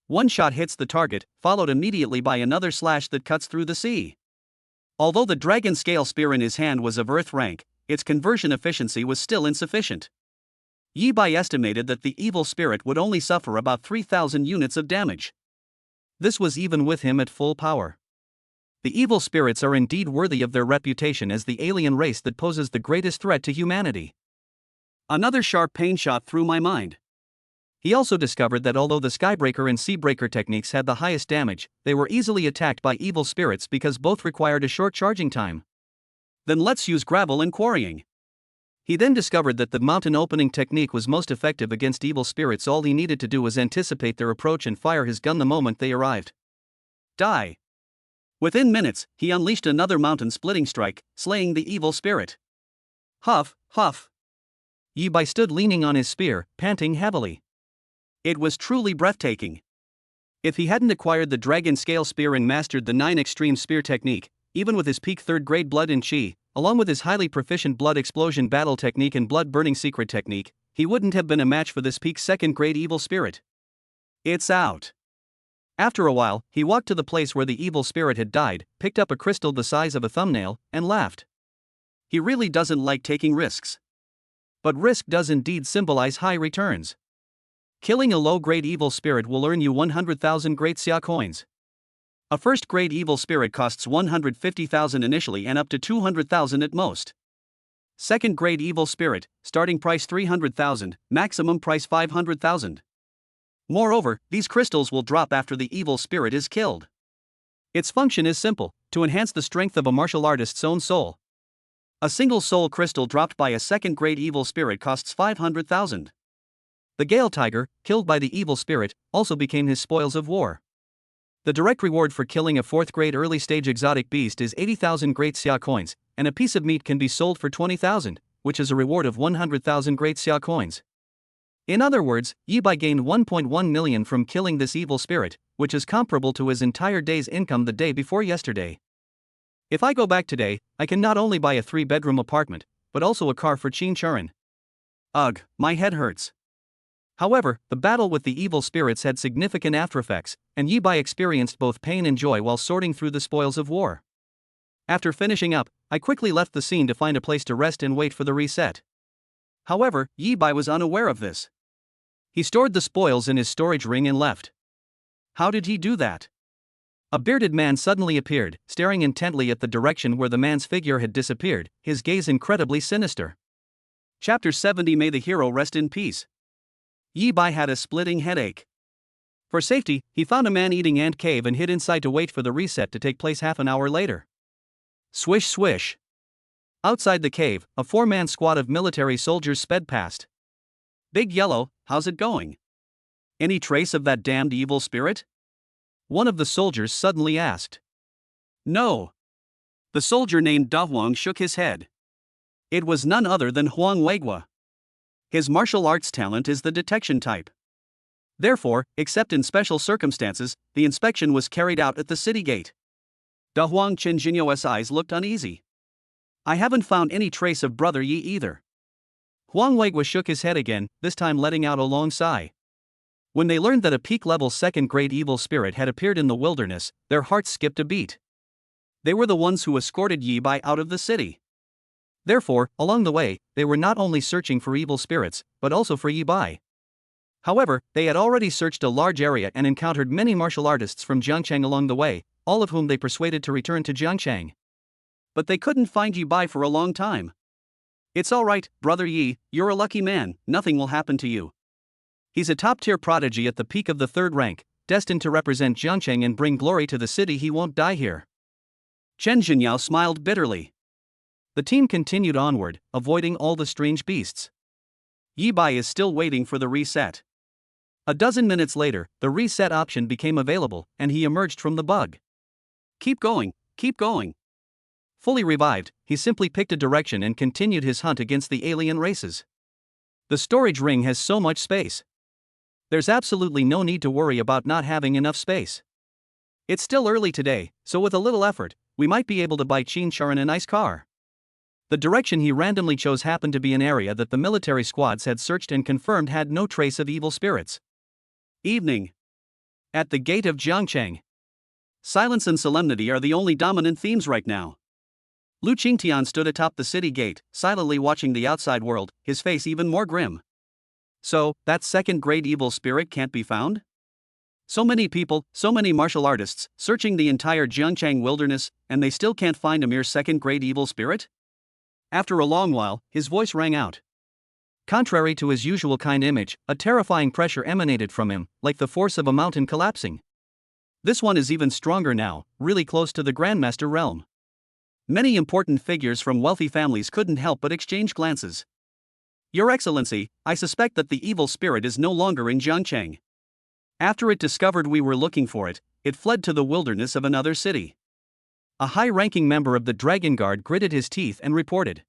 Speaker 1: One shot hits the target, followed immediately by another slash that cuts through the sea. Although the dragon scale spear in his hand was of earth rank, its conversion efficiency was still insufficient. Yi Bai estimated that the evil spirit would only suffer about 3,000 units of damage. This was even with him at full power. The evil spirits are indeed worthy of their reputation as the alien race that poses the greatest threat to humanity. Another sharp pain shot through my mind. He also discovered that although the Skybreaker and Seabreaker techniques had the highest damage, they were easily attacked by evil spirits because both required a short charging time. Then let's use gravel and quarrying. He then discovered that the mountain opening technique was most effective against evil spirits. All he needed to do was anticipate their approach and fire his gun the moment they arrived. Die! Within minutes, he unleashed another mountain-splitting strike, slaying the evil spirit. Huff, huff. Yi Bai stood leaning on his spear, panting heavily. It was truly breathtaking. If he hadn't acquired the dragon scale spear and mastered the 9 extreme spear technique, even with his peak 3rd grade blood and chi, along with his highly proficient blood explosion battle technique and blood burning secret technique, he wouldn't have been a match for this peak 2nd grade evil spirit. It's out. After a while, he walked to the place where the evil spirit had died, picked up a crystal the size of a thumbnail, and laughed. He really doesn't like taking risks. But risk does indeed symbolize high returns. Killing a low-grade evil spirit will earn you 100,000 great xia coins. A first-grade evil spirit costs 150,000 initially and up to 200,000 at most. Second-grade evil spirit, starting price 300,000, maximum price 500,000. Moreover, these crystals will drop after the evil spirit is killed. Its function is simple, to enhance the strength of a martial artist's own soul. A single soul crystal dropped by a second-grade evil spirit costs 500,000. The Gale Tiger, killed by the evil spirit, also became his spoils of war. The direct reward for killing a 4th-grade early-stage exotic beast is 80,000 great xia coins, and a piece of meat can be sold for 20,000, which is a reward of 100,000 great xia coins. In other words, Yi Bai gained 1.1 million from killing this evil spirit, which is comparable to his entire day's income the day before yesterday. If I go back today, I can not only buy a 3-bedroom apartment, but also a car for Qin Churin. Ugh, my head hurts. However, the battle with the evil spirits had significant aftereffects, and Yi Bai experienced both pain and joy while sorting through the spoils of war. After finishing up, I quickly left the scene to find a place to rest and wait for the reset. However, Yi Bai was unaware of this. He stored the spoils in his storage ring and left. How did he do that? A bearded man suddenly appeared, staring intently at the direction where the man's figure had disappeared, his gaze incredibly sinister. Chapter 70. May the hero rest in peace. Yi Bai had a splitting headache. For safety, he found a man eating ant cave and hid inside to wait for the reset to take place half an hour later. Swish swish. Outside the cave, a 4-man squad of military soldiers sped past. Big Yellow, how's it going? Any trace of that damned evil spirit? One of the soldiers suddenly asked. No. The soldier named Da Huang shook his head. It was none other than Huang Weigua. His martial arts talent is the detection type. Therefore, except in special circumstances, the inspection was carried out at the city gate. Da Huang Qinjinyo's eyes looked uneasy. I haven't found any trace of Brother Yi either. Huang Weigua shook his head again, this time letting out a long sigh. When they learned that a peak-level second-grade evil spirit had appeared in the wilderness, their hearts skipped a beat. They were the ones who escorted Yi Bai out of the city. Therefore, along the way, they were not only searching for evil spirits, but also for Yi Bai. However, they had already searched a large area and encountered many martial artists from Jiangchang along the way, all of whom they persuaded to return to Jiangchang. But they couldn't find Yi Bai for a long time. It's alright, Brother Yi, you're a lucky man, nothing will happen to you. He's a top-tier prodigy at the peak of the 3rd rank, destined to represent Jiangchang and bring glory to the city. He won't die here. Chen Jinyao smiled bitterly. The team continued onward, avoiding all the strange beasts. Yi Bai is still waiting for the reset. A dozen minutes later, the reset option became available, and he emerged from the bug. Keep going, keep going. Fully revived, he simply picked a direction and continued his hunt against the alien races. The storage ring has so much space. There's absolutely no need to worry about not having enough space. It's still early today, so with a little effort, we might be able to buy Qin Charan a nice car. The direction he randomly chose happened to be an area that the military squads had searched and confirmed had no trace of evil spirits. Evening. At the gate of Jiangchang. Silence and solemnity are the only dominant themes right now. Lu Qingtian stood atop the city gate, silently watching the outside world, his face even more grim. So, that second-grade evil spirit can't be found? So many people, so many martial artists, searching the entire Jiangchang wilderness, and they still can't find a mere second-grade evil spirit? After a long while, his voice rang out. Contrary to his usual kind image, a terrifying pressure emanated from him, like the force of a mountain collapsing. This one is even stronger now, really close to the Grandmaster realm. Many important figures from wealthy families couldn't help but exchange glances. Your Excellency, I suspect that the evil spirit is no longer in Jiangchang. After it discovered we were looking for it, it fled to the wilderness of another city. A high-ranking member of the Dragon Guard gritted his teeth and reported.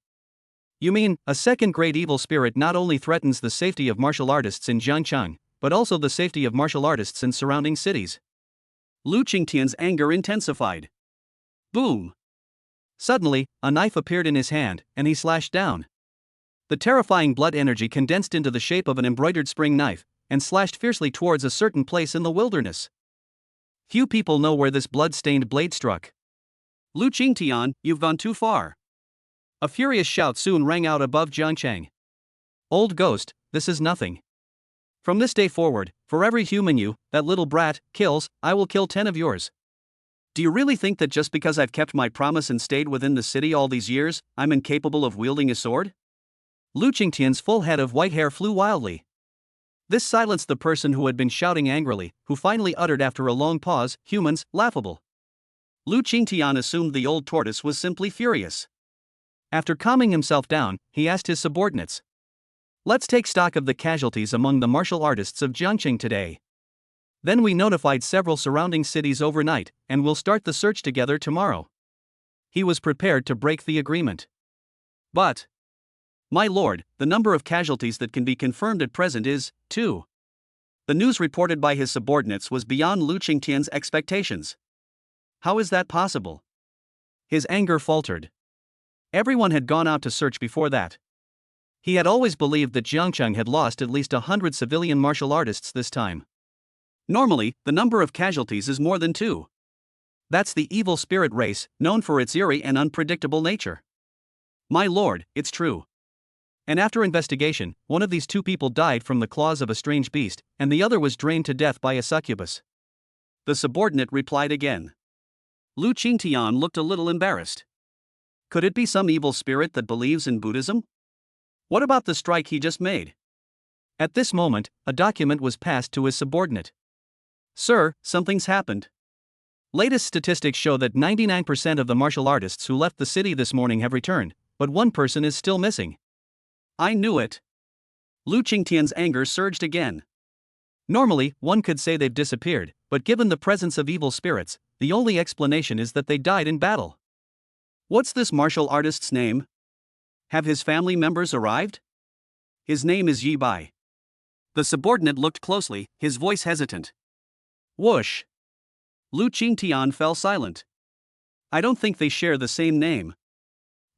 Speaker 1: You mean, a second-grade evil spirit not only threatens the safety of martial artists in Jiangchang, but also the safety of martial artists in surrounding cities? Lu Qingtian's anger intensified. Boom! Suddenly, a knife appeared in his hand, and he slashed down. The terrifying blood energy condensed into the shape of an embroidered spring knife, and slashed fiercely towards a certain place in the wilderness. Few people know where this blood-stained blade struck. Lu Qingtian, you've gone too far. A furious shout soon rang out above Jiangchang. Old ghost, this is nothing. From this day forward, for every human you, that little brat, kills, I will kill 10 of yours. Do you really think that just because I've kept my promise and stayed within the city all these years, I'm incapable of wielding a sword? Lu Qingtian's full head of white hair flew wildly. This silenced the person who had been shouting angrily, who finally uttered after a long pause, humans, laughable. Lu Qingtian assumed the old tortoise was simply furious. After calming himself down, he asked his subordinates. Let's take stock of the casualties among the martial artists of Jiangcheng today. Then we notified several surrounding cities overnight, and we'll start the search together tomorrow. He was prepared to break the agreement. But, my lord, the number of casualties that can be confirmed at present is 2. The news reported by his subordinates was beyond Lu Qingtian's expectations. How is that possible? His anger faltered. Everyone had gone out to search before that. He had always believed that Jiangcheng had lost at least 100 civilian martial artists this time. Normally, the number of casualties is more than 2. That's the evil spirit race, known for its eerie and unpredictable nature. My lord, it's true. And after investigation, one of these 2 people died from the claws of a strange beast, and the other was drained to death by a succubus. The subordinate replied again. Lu Qingtian looked a little embarrassed. Could it be some evil spirit that believes in Buddhism? What about the strike he just made? At this moment, a document was passed to his subordinate. Sir, something's happened. Latest statistics show that 99% of the martial artists who left the city this morning have returned, but one person is still missing. I knew it. Lu Qingtian's anger surged again. Normally, one could say they've disappeared, but given the presence of evil spirits, the only explanation is that they died in battle. What's this martial artist's name? Have his family members arrived? His name is Yi Bai. The subordinate looked closely, his voice hesitant. Whoosh. Lu Qingtian fell silent. I don't think they share the same name.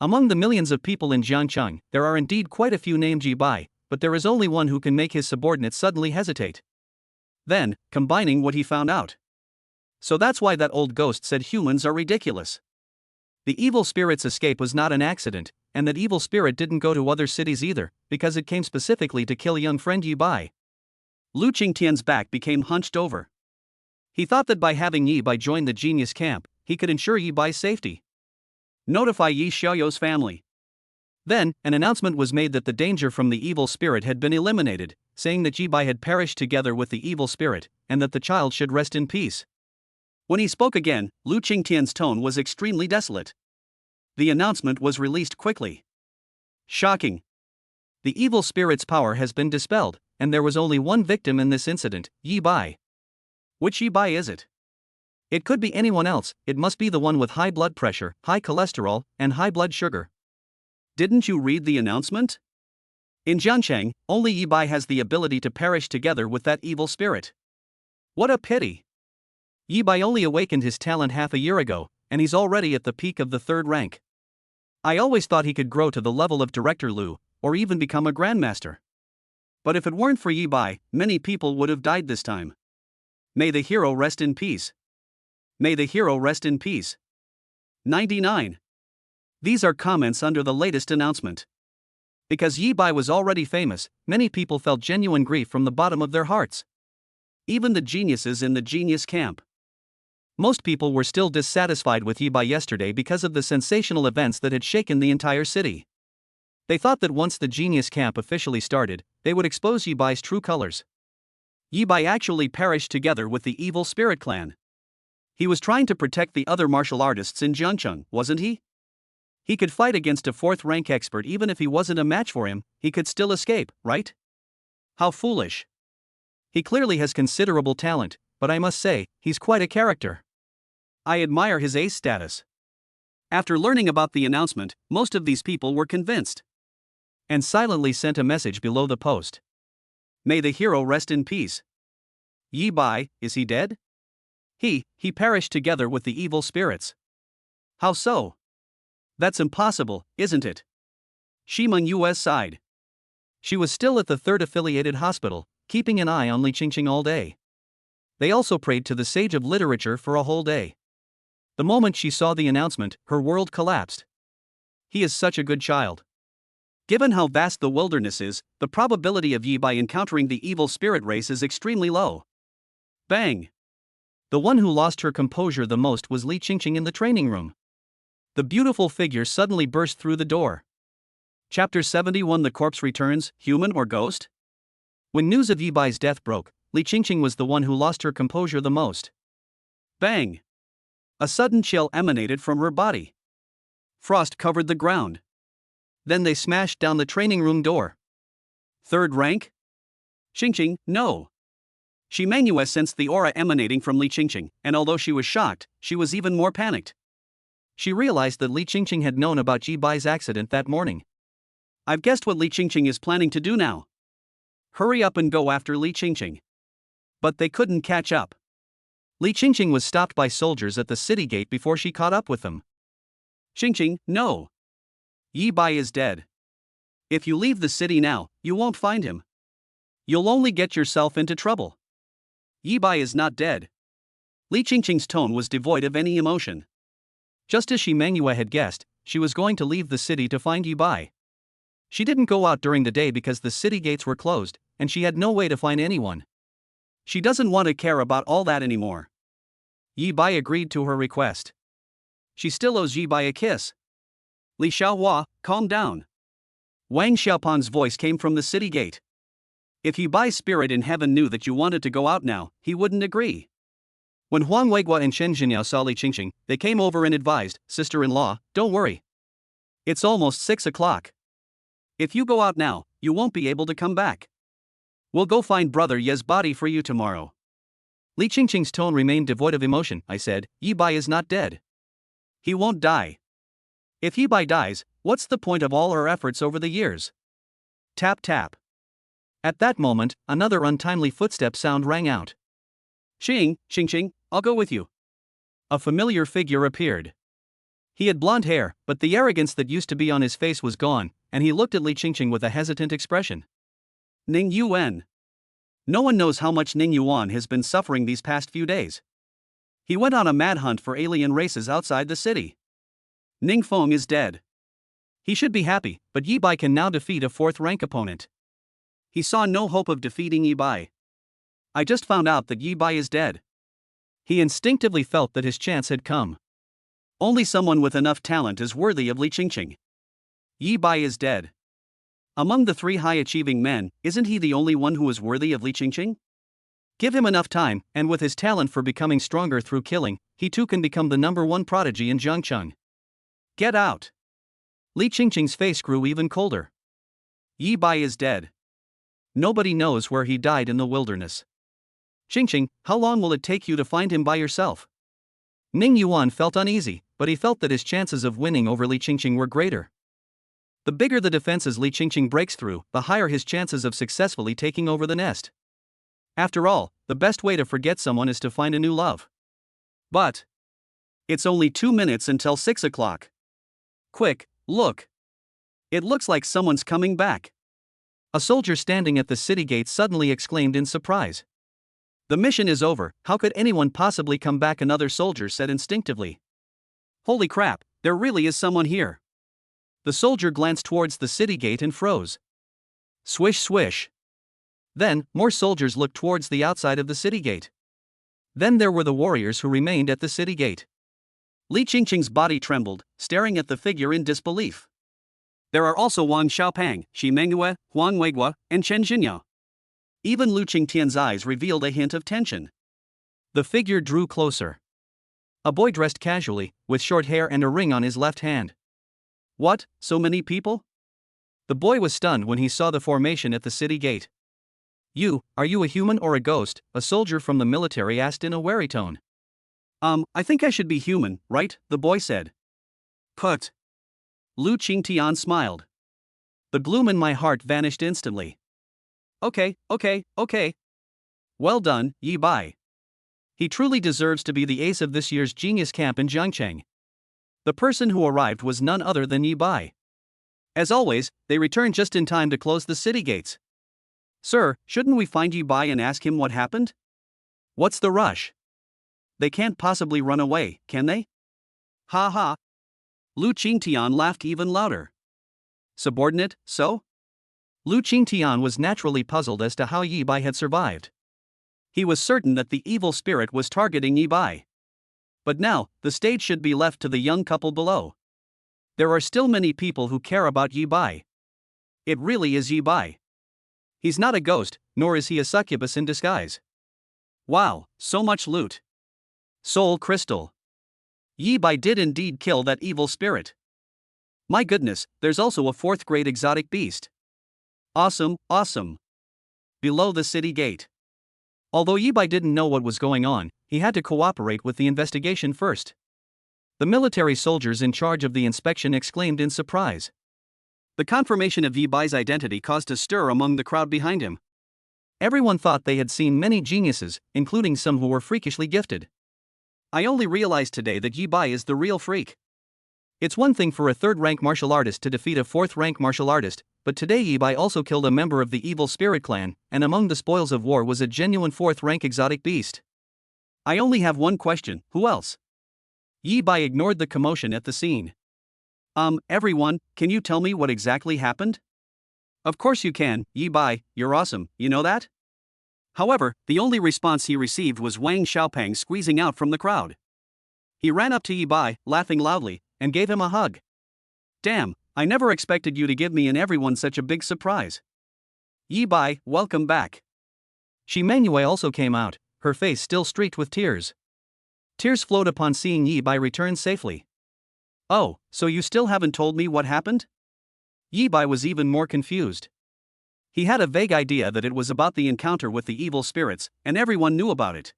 Speaker 1: Among the millions of people in Jiangcheng, there are indeed quite a few named Yi Bai, but there is only one who can make his subordinate suddenly hesitate. Then, combining what he found out. So that's why that old ghost said humans are ridiculous. The evil spirit's escape was not an accident, and that evil spirit didn't go to other cities either, because it came specifically to kill young friend Yi Bai. Lu Qingtian's back became hunched over. He thought that by having Yi Bai join the genius camp, he could ensure Yi Bai's safety. Notify Yi Xiaoyou's family. Then, an announcement was made that the danger from the evil spirit had been eliminated, saying that Yi Bai had perished together with the evil spirit, and that the child should rest in peace. When he spoke again, Lu Qingtian's tone was extremely desolate. The announcement was released quickly. Shocking. The evil spirit's power has been dispelled, and there was only one victim in this incident, Yi Bai. Which Yi Bai is it? It could be anyone else, it must be the one with high blood pressure, high cholesterol, and high blood sugar. Didn't you read the announcement? In Jiangcheng, only Yi Bai has the ability to perish together with that evil spirit. What a pity. Yi Bai only awakened his talent half a year ago, and he's already at the peak of the 3rd rank. I always thought he could grow to the level of Director Lu, or even become a grandmaster. But if it weren't for Yi Bai, many people would have died this time. May the hero rest in peace. May the hero rest in peace. 99. These are comments under the latest announcement. Because Yi Bai was already famous, many people felt genuine grief from the bottom of their hearts. Even the geniuses in the genius camp. Most people were still dissatisfied with Yi Bai yesterday because of the sensational events that had shaken the entire city. They thought that once the genius camp officially started, they would expose Yi Bai's true colors. Yi Bai actually perished together with the evil spirit clan. He was trying to protect the other martial artists in Jiangcheng, wasn't he? He could fight against a 4th rank expert even if he wasn't a match for him, he could still escape, right? How foolish. He clearly has considerable talent, but I must say, he's quite a character. I admire his ace status. After learning about the announcement, most of these people were convinced. And silently sent a message below the post. May the hero rest in peace. Yi Bai, is he dead? He perished together with the evil spirits. How so? That's impossible, isn't it? Shimeng Yue's sighed. She was still at the 3rd affiliated hospital, keeping an eye on Li Qingqing all day. They also prayed to the sage of literature for a whole day. The moment she saw the announcement, her world collapsed. He is such a good child. Given how vast the wilderness is, the probability of Yi Bai encountering the evil spirit race is extremely low. Bang! The one who lost her composure the most was Li Qingqing in the training room. The beautiful figure suddenly burst through the door. Chapter 71. The corpse returns, human or ghost? When news of Yi Bai's death broke, Li Qingqing was the one who lost her composure the most. Bang! A sudden chill emanated from her body. Frost covered the ground. Then they smashed down the training room door. 3rd rank? Qingqing, no. Shimeng Yue sensed the aura emanating from Li Qingqing, and although she was shocked, she was even more panicked. She realized that Li Qingqing had known about Yi Bai's accident that morning. I've guessed what Li Qingqing is planning to do now. Hurry up and go after Li Qingqing. But they couldn't catch up. Li Qingqing was stopped by soldiers at the city gate before she caught up with them. Qingqing, no. Yi Bai is dead. If you leave the city now, you won't find him. You'll only get yourself into trouble. Yi Bai is not dead. Li Qingqing's tone was devoid of any emotion. Just as Shi Mengyue had guessed, she was going to leave the city to find Yi Bai. She didn't go out during the day because the city gates were closed, and she had no way to find anyone. She doesn't want to care about all that anymore. Yi Bai agreed to her request. She still owes Yi Bai a kiss. Li Xiaohua, calm down. Wang Xiaopan's voice came from the city gate. If Yi Bai's spirit in heaven knew that you wanted to go out now, he wouldn't agree. When Huang Weiguo and Shen Jinyao saw Li Qingqing, they came over and advised, "Sister-in-law, don't worry. It's almost 6 o'clock. If you go out now, you won't be able to come back. We'll go find Brother Ye's body for you tomorrow." Li Qingqing's tone remained devoid of emotion. I said, "Yi Bai is not dead. He won't die. If Yi Bai dies, what's the point of all our efforts over the years?" Tap tap. At that moment, another untimely footstep sound rang out. Qingqing, I'll go with you." A familiar figure appeared. He had blonde hair, but the arrogance that used to be on his face was gone, and he looked at Li Qingqing with a hesitant expression. Ning Yuan. No one knows how much Ning Yuan has been suffering these past few days. He went on a mad hunt for alien races outside the city. Ning Feng is dead. He should be happy, but Yi Bai can now defeat a fourth-rank opponent. He saw no hope of defeating Yi Bai. I just found out that Yi Bai is dead. He instinctively felt that his chance had come. Only someone with enough talent is worthy of Li Qingqing. Yi Bai is dead. Among the 3 high-achieving men, isn't he the only one who is worthy of Li Qingqing? Give him enough time, and with his talent for becoming stronger through killing, he too can become the #1 prodigy in Jiangcheng. Get out. Li Qingqing's face grew even colder. Yi Bai is dead. Nobody knows where he died in the wilderness. Qingqing, how long will it take you to find him by yourself? Ning Yuan felt uneasy, but he felt that his chances of winning over Li Qingqing were greater. The bigger the defenses Li Qingqing breaks through, the higher his chances of successfully taking over the nest. After all, the best way to forget someone is to find a new love. But it's only 2 minutes until 6 o'clock. Quick, look. It looks like someone's coming back. A soldier standing at the city gate suddenly exclaimed in surprise. The mission is over, how could anyone possibly come back? Another soldier said instinctively. Holy crap, there really is someone here. The soldier glanced towards the city gate and froze. Swish swish. Then, more soldiers looked towards the outside of the city gate. Then there were the warriors who remained at the city gate. Li Qingqing's body trembled, staring at the figure in disbelief. There are also Wang Xiaopang, Shi Mengyue, Huang Weiguo, and Chen Jinyao. Even Lu Qingtian's eyes revealed a hint of tension. The figure drew closer. A boy dressed casually, with short hair and a ring on his left hand. What, so many people? The boy was stunned when he saw the formation at the city gate. Are you a human or a ghost? A soldier from the military asked in a wary tone. I think I should be human, right? The boy said. Put. Lu Qingtian smiled. The gloom in my heart vanished instantly. Okay. Well done, Yi Bai. He truly deserves to be the ace of this year's genius camp in Jiangcheng. The person who arrived was none other than Yi Bai. As always, they returned just in time to close the city gates. Sir, shouldn't we find Yi Bai and ask him what happened? What's the rush? They can't possibly run away, can they? Ha ha. Lu Qingtian laughed even louder. Subordinate, so? Lu Qingtian was naturally puzzled as to how Yi Bai had survived. He was certain that the evil spirit was targeting Yi Bai. But now, the stage should be left to the young couple below. There are still many people who care about Yi Bai. It really is Yi Bai. He's not a ghost, nor is he a succubus in disguise. Wow, so much loot. Soul crystal. Yi Bai did indeed kill that evil spirit. My goodness, there's also a 4th-grade exotic beast. Awesome. Below the city gate. Although Yi Bai didn't know what was going on, he had to cooperate with the investigation first. The military soldiers in charge of the inspection exclaimed in surprise. The confirmation of Yi Bai's identity caused a stir among the crowd behind him. Everyone thought they had seen many geniuses, including some who were freakishly gifted. I only realized today that Yi Bai is the real freak. It's one thing for a third-rank martial artist to defeat a fourth-rank martial artist, but today Yi Bai also killed a member of the evil spirit clan, and among the spoils of war was a genuine fourth-rank exotic beast. I only have one question, who else? Yi Bai ignored the commotion at the scene. Everyone, can you tell me what exactly happened? Of course you can, Yi Bai, you're awesome, you know that? However, the only response he received was Wang Xiaopeng squeezing out from the crowd. He ran up to Yi Bai, laughing loudly, and gave him a hug. Damn, I never expected you to give me and everyone such a big surprise. Yi Bai, welcome back. Shi Mengyue also came out, her face still streaked with tears. Tears flowed upon seeing Yi Bai return safely. Oh, so you still haven't told me what happened? Yi Bai was even more confused. He had a vague idea that it was about the encounter with the evil spirits, and everyone knew about it.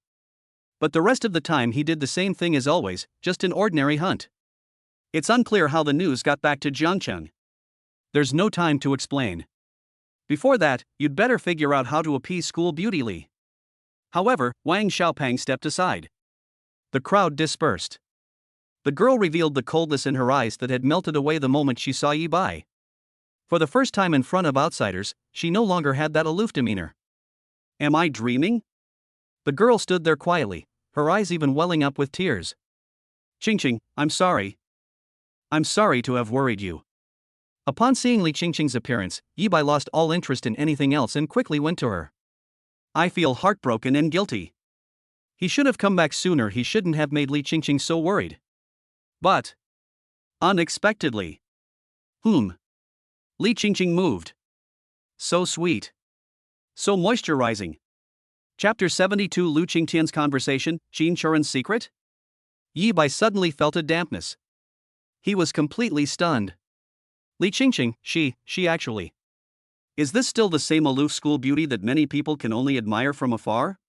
Speaker 1: But the rest of the time he did the same thing as always, just an ordinary hunt. It's unclear how the news got back to Jiangcheng. There's no time to explain. Before that, you'd better figure out how to appease School Beauty Li. However, Wang Xiaopeng stepped aside. The crowd dispersed. The girl revealed the coldness in her eyes that had melted away the moment she saw Yi Bai. For the first time in front of outsiders, she no longer had that aloof demeanor. Am I dreaming? The girl stood there quietly, her eyes even welling up with tears. Qingqing, I'm sorry. I'm sorry to have worried you. Upon seeing Li Qingqing's appearance, Yi Bai lost all interest in anything else and quickly went to her. I feel heartbroken and guilty. He should have come back sooner, he shouldn't have made Li Qingqing so worried. But unexpectedly. Li Qingqing moved. So sweet. So moisturizing. Chapter 72 Lu Qingtian's conversation, Qin Churen's secret? Yi Bai suddenly felt a dampness. He was completely stunned. Li Qingqing, she actually. Is this still the same aloof school beauty that many people can only admire from afar?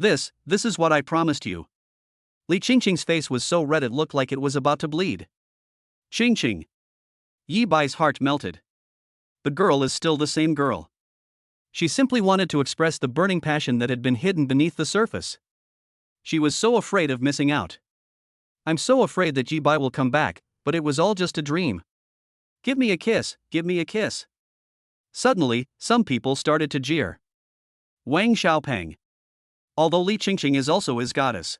Speaker 1: This is what I promised you. Li Qingqing's face was so red it looked like it was about to bleed. Qingqing. Yi Bai's heart melted. The girl is still the same girl. She simply wanted to express the burning passion that had been hidden beneath the surface. She was so afraid of missing out. I'm so afraid that Yi Bai will come back, but it was all just a dream. Give me a kiss, give me a kiss. Suddenly, some people started to jeer. Wang Xiaopeng. Although Li Qingqing is also his goddess.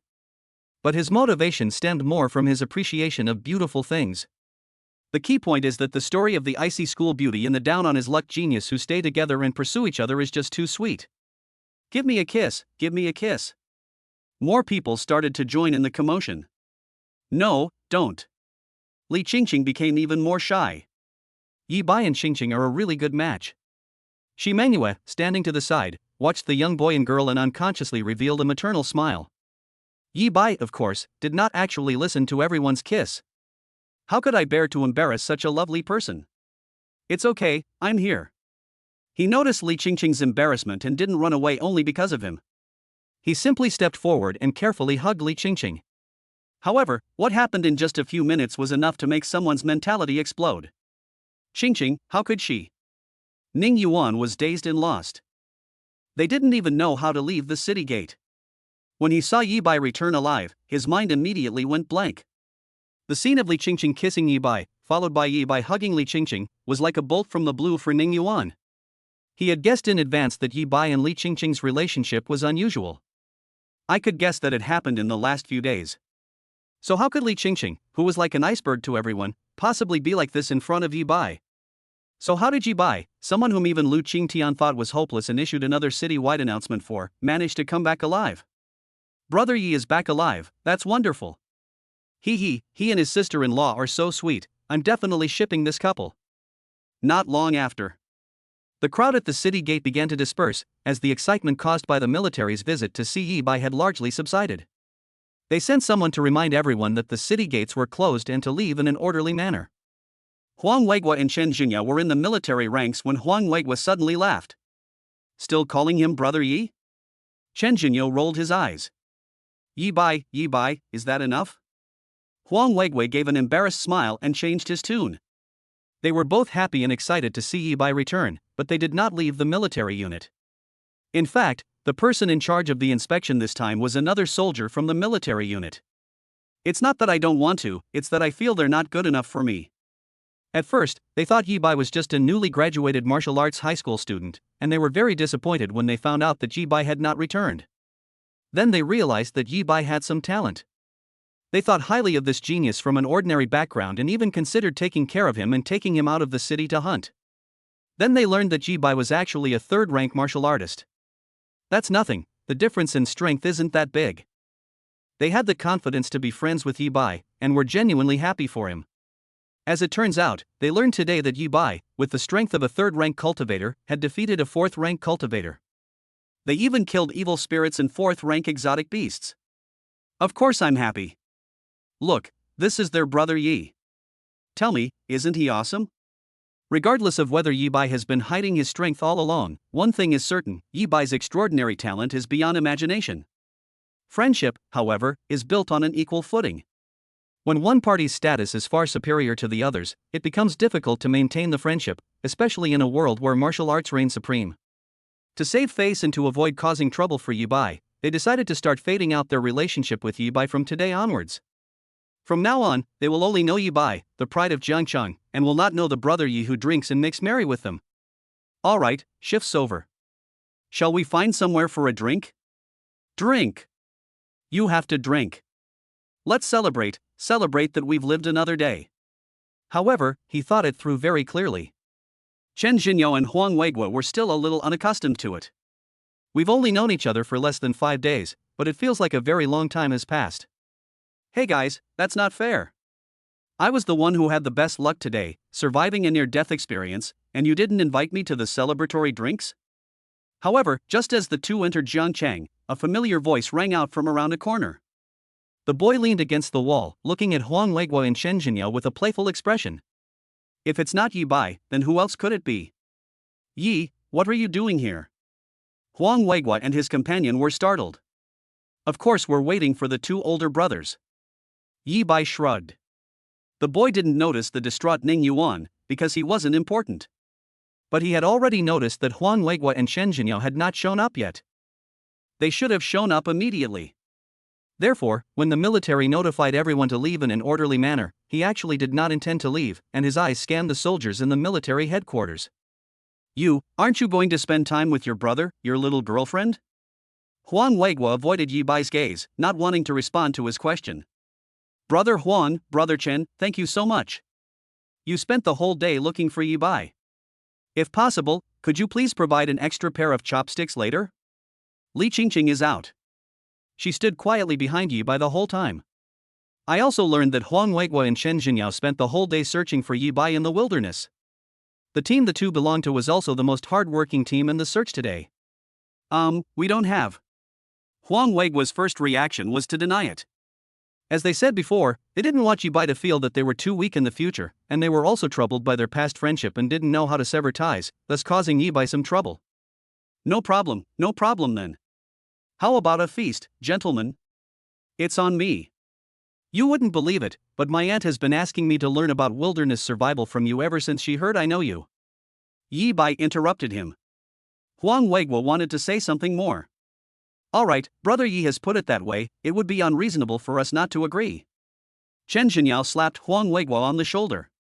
Speaker 1: But his motivation stemmed more from his appreciation of beautiful things. The key point is that the story of the icy school beauty and the down on his luck genius who stay together and pursue each other is just too sweet. Give me a kiss, give me a kiss. More people started to join in the commotion. No, don't. Li Qingqing became even more shy. Yi Bai and Qingqing are a really good match. Shi Mengyue, standing to the side, watched the young boy and girl and unconsciously revealed a maternal smile. Yi Bai, of course, did not actually listen to everyone's kiss. How could I bear to embarrass such a lovely person? It's okay, I'm here. He noticed Li Qingqing's embarrassment and didn't run away only because of him. He simply stepped forward and carefully hugged Li Qingqing. However, what happened in just a few minutes was enough to make someone's mentality explode. Qingqing, how could she? Ning Yuan was dazed and lost. They didn't even know how to leave the city gate. When he saw Yi Bai return alive, his mind immediately went blank. The scene of Li Qingqing kissing Yi Bai, followed by Yi Bai hugging Li Qingqing, was like a bolt from the blue for Ning Yuan. He had guessed in advance that Yi Bai and Li Qingqing's relationship was unusual. I could guess that it happened in the last few days. So how could Li Qingqing, who was like an iceberg to everyone, possibly be like this in front of Yi Bai? So how did Yi Bai, someone whom even Lu Qingtian thought was hopeless and issued another city-wide announcement for, manage to come back alive? Brother Yi is back alive, that's wonderful. He and his sister-in-law are so sweet, I'm definitely shipping this couple. Not long after. The crowd at the city gate began to disperse, as the excitement caused by the military's visit to see Yi Bai had largely subsided. They sent someone to remind everyone that the city gates were closed and to leave in an orderly manner. Huang Weigua and Chen Jingya were in the military ranks when Huang Weigua suddenly laughed. Still calling him Brother Yi? Chen Jingya rolled his eyes. Yi Bai, is that enough? Huang Weigua gave an embarrassed smile and changed his tune. They were both happy and excited to see Yi Bai return, but they did not leave the military unit. In fact, the person in charge of the inspection this time was another soldier from the military unit. It's not that I don't want to, it's that I feel they're not good enough for me. At first, they thought Yi Bai was just a newly graduated martial arts high school student, and they were very disappointed when they found out that Yi Bai had not returned. Then they realized that Yi Bai had some talent. They thought highly of this genius from an ordinary background and even considered taking care of him and taking him out of the city to hunt. Then they learned that Yi Bai was actually a third-rank martial artist. That's nothing, the difference in strength isn't that big. They had the confidence to be friends with Yi Bai, and were genuinely happy for him. As it turns out, they learned today that Yi Bai, with the strength of a third-rank cultivator, had defeated a fourth-rank cultivator. They even killed evil spirits and fourth-rank exotic beasts. Of course I'm happy. Look, this is their brother Yi. Tell me, isn't he awesome? Regardless of whether Yi Bai has been hiding his strength all along, one thing is certain, Yi Bai's extraordinary talent is beyond imagination. Friendship, however, is built on an equal footing. When one party's status is far superior to the others, it becomes difficult to maintain the friendship, especially in a world where martial arts reign supreme. To save face and to avoid causing trouble for Yi Bai, they decided to start fading out their relationship with Yi Bai from today onwards. From now on, they will only know Yi Bai, the pride of Jiangcheng, and will not know the brother Yi who drinks and makes merry with them. Alright, shift's over. Shall we find somewhere for a drink? Drink! You have to drink. Let's celebrate that we've lived another day. However, he thought it through very clearly. Chen Jinyo and Huang Weiguo were still a little unaccustomed to it. We've only known each other for less than 5 days, but it feels like a very long time has passed. Hey guys, that's not fair. I was the one who had the best luck today, surviving a near-death experience, and you didn't invite me to the celebratory drinks? However, just as the two entered Jiangcheng, a familiar voice rang out from around a corner. The boy leaned against the wall, looking at Huang Weiguo and Chen Jinyo with a playful expression. If it's not Yi Bai, then who else could it be? Yi, what are you doing here? Huang Weiguo and his companion were startled. Of course we're waiting for the two older brothers. Yi Bai shrugged. The boy didn't notice the distraught Ning Yuan, because he wasn't important. But he had already noticed that Huang Weiguo and Chen Jinyo had not shown up yet. They should have shown up immediately. Therefore, when the military notified everyone to leave in an orderly manner, he actually did not intend to leave, and his eyes scanned the soldiers in the military headquarters. Aren't you going to spend time with your brother, your little girlfriend? Huang Weiguo avoided Yi Bai's gaze, not wanting to respond to his question. Brother Huang, Brother Chen, thank you so much. You spent the whole day looking for Yi Bai. If possible, could you please provide an extra pair of chopsticks later? Li Qingqing is out. She stood quietly behind Yi Bai the whole time. I also learned that Huang Weiguo and Chen Jinyao spent the whole day searching for Yi Bai in the wilderness. The team the two belonged to was also the most hard-working team in the search today. We don't have. Huang Weiguo's first reaction was to deny it. As they said before, they didn't want Yi Bai to feel that they were too weak in the future, and they were also troubled by their past friendship and didn't know how to sever ties, thus causing Yi Bai some trouble. No problem then. How about a feast, gentlemen? It's on me. You wouldn't believe it, but my aunt has been asking me to learn about wilderness survival from you ever since she heard I know you. Yi Bai interrupted him. Huang Weiguo wanted to say something more. Alright, Brother Yi has put it that way, it would be unreasonable for us not to agree. Chen Jinyao slapped Huang Weiguo on the shoulder.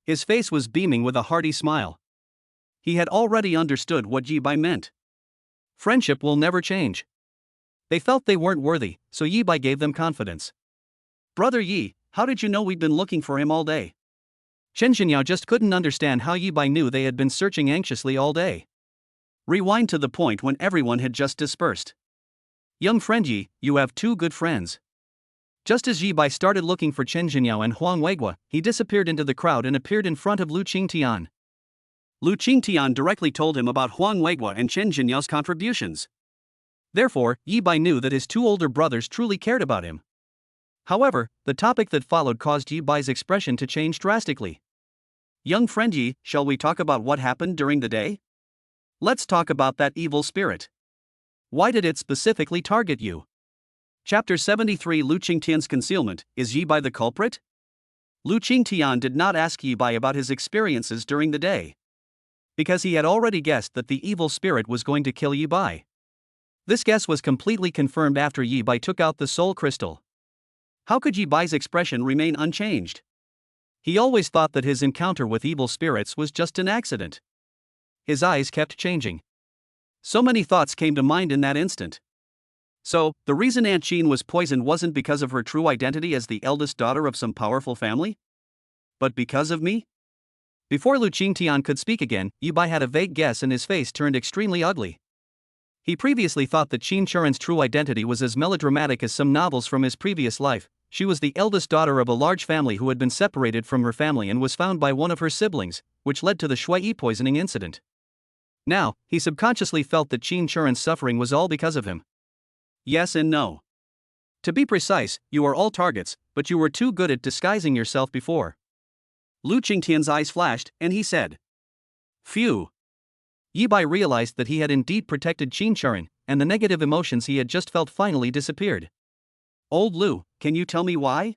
Speaker 1: His face was beaming with a hearty smile. He had already understood what Yi Bai meant. Friendship will never change. They felt they weren't worthy, so Yi Bai gave them confidence. Brother Yi, how did you know we'd been looking for him all day? Chen Jinyao just couldn't understand how Yi Bai knew they had been searching anxiously all day. Rewind to the point when everyone had just dispersed. Young friend Yi, you have two good friends. Just as Yi Bai started looking for Chen Jinyao and Huang Weiguo, he disappeared into the crowd and appeared in front of Lu Qingtian. Lu Qingtian directly told him about Huang Weiguo and Chen Jinyao's contributions. Therefore, Yi Bai knew that his two older brothers truly cared about him. However, the topic that followed caused Yi Bai's expression to change drastically. Young friend Yi, shall we talk about what happened during the day? Let's talk about that evil spirit. Why did it specifically target you? Chapter 73 Lu Qingtian's concealment, is Yi Bai the culprit? Lu Qingtian did not ask Yi Bai about his experiences during the day, because he had already guessed that the evil spirit was going to kill Yi Bai. This guess was completely confirmed after Yi Bai took out the soul crystal. How could Yi Bai's expression remain unchanged? He always thought that his encounter with evil spirits was just an accident. His eyes kept changing. So many thoughts came to mind in that instant. So, the reason Aunt Jean was poisoned wasn't because of her true identity as the eldest daughter of some powerful family? But because of me? Before Lu Qingtian could speak again, Yi Bai had a vague guess and his face turned extremely ugly. He previously thought that Qin Churen's true identity was as melodramatic as some novels from his previous life. She was the eldest daughter of a large family who had been separated from her family and was found by one of her siblings, which led to the shui yi poisoning incident. Now, he subconsciously felt that Qin Churen's suffering was all because of him. Yes and no. To be precise, you are all targets, but you were too good at disguising yourself before. Lu Qingtian's eyes flashed, and he said, "Phew." Yi Bai realized that he had indeed protected Qin Churen, and the negative emotions he had just felt finally disappeared. "Old Lu, can you tell me why?"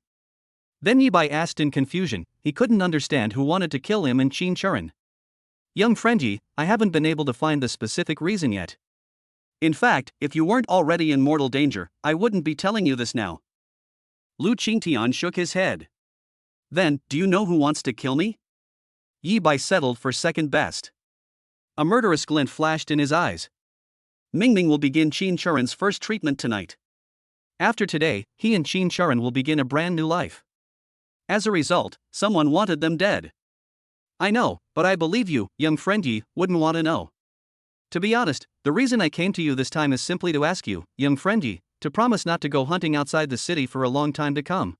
Speaker 1: Then Yi Bai asked in confusion. He couldn't understand who wanted to kill him and Qin Churen. "Young friend Yi, I haven't been able to find the specific reason yet. In fact, if you weren't already in mortal danger, I wouldn't be telling you this now." Lu Qingtian shook his head. "Then, do you know who wants to kill me?" Yi Bai settled for second best. A murderous glint flashed in his eyes. Mingming will begin Qin Churen's first treatment tonight. After today, he and Qin Churen will begin a brand new life. As a result, someone wanted them dead. I know, but I believe you, young friend Yi, wouldn't want to know. To be honest, the reason I came to you this time is simply to ask you, young friend Yi, to promise not to go hunting outside the city for a long time to come.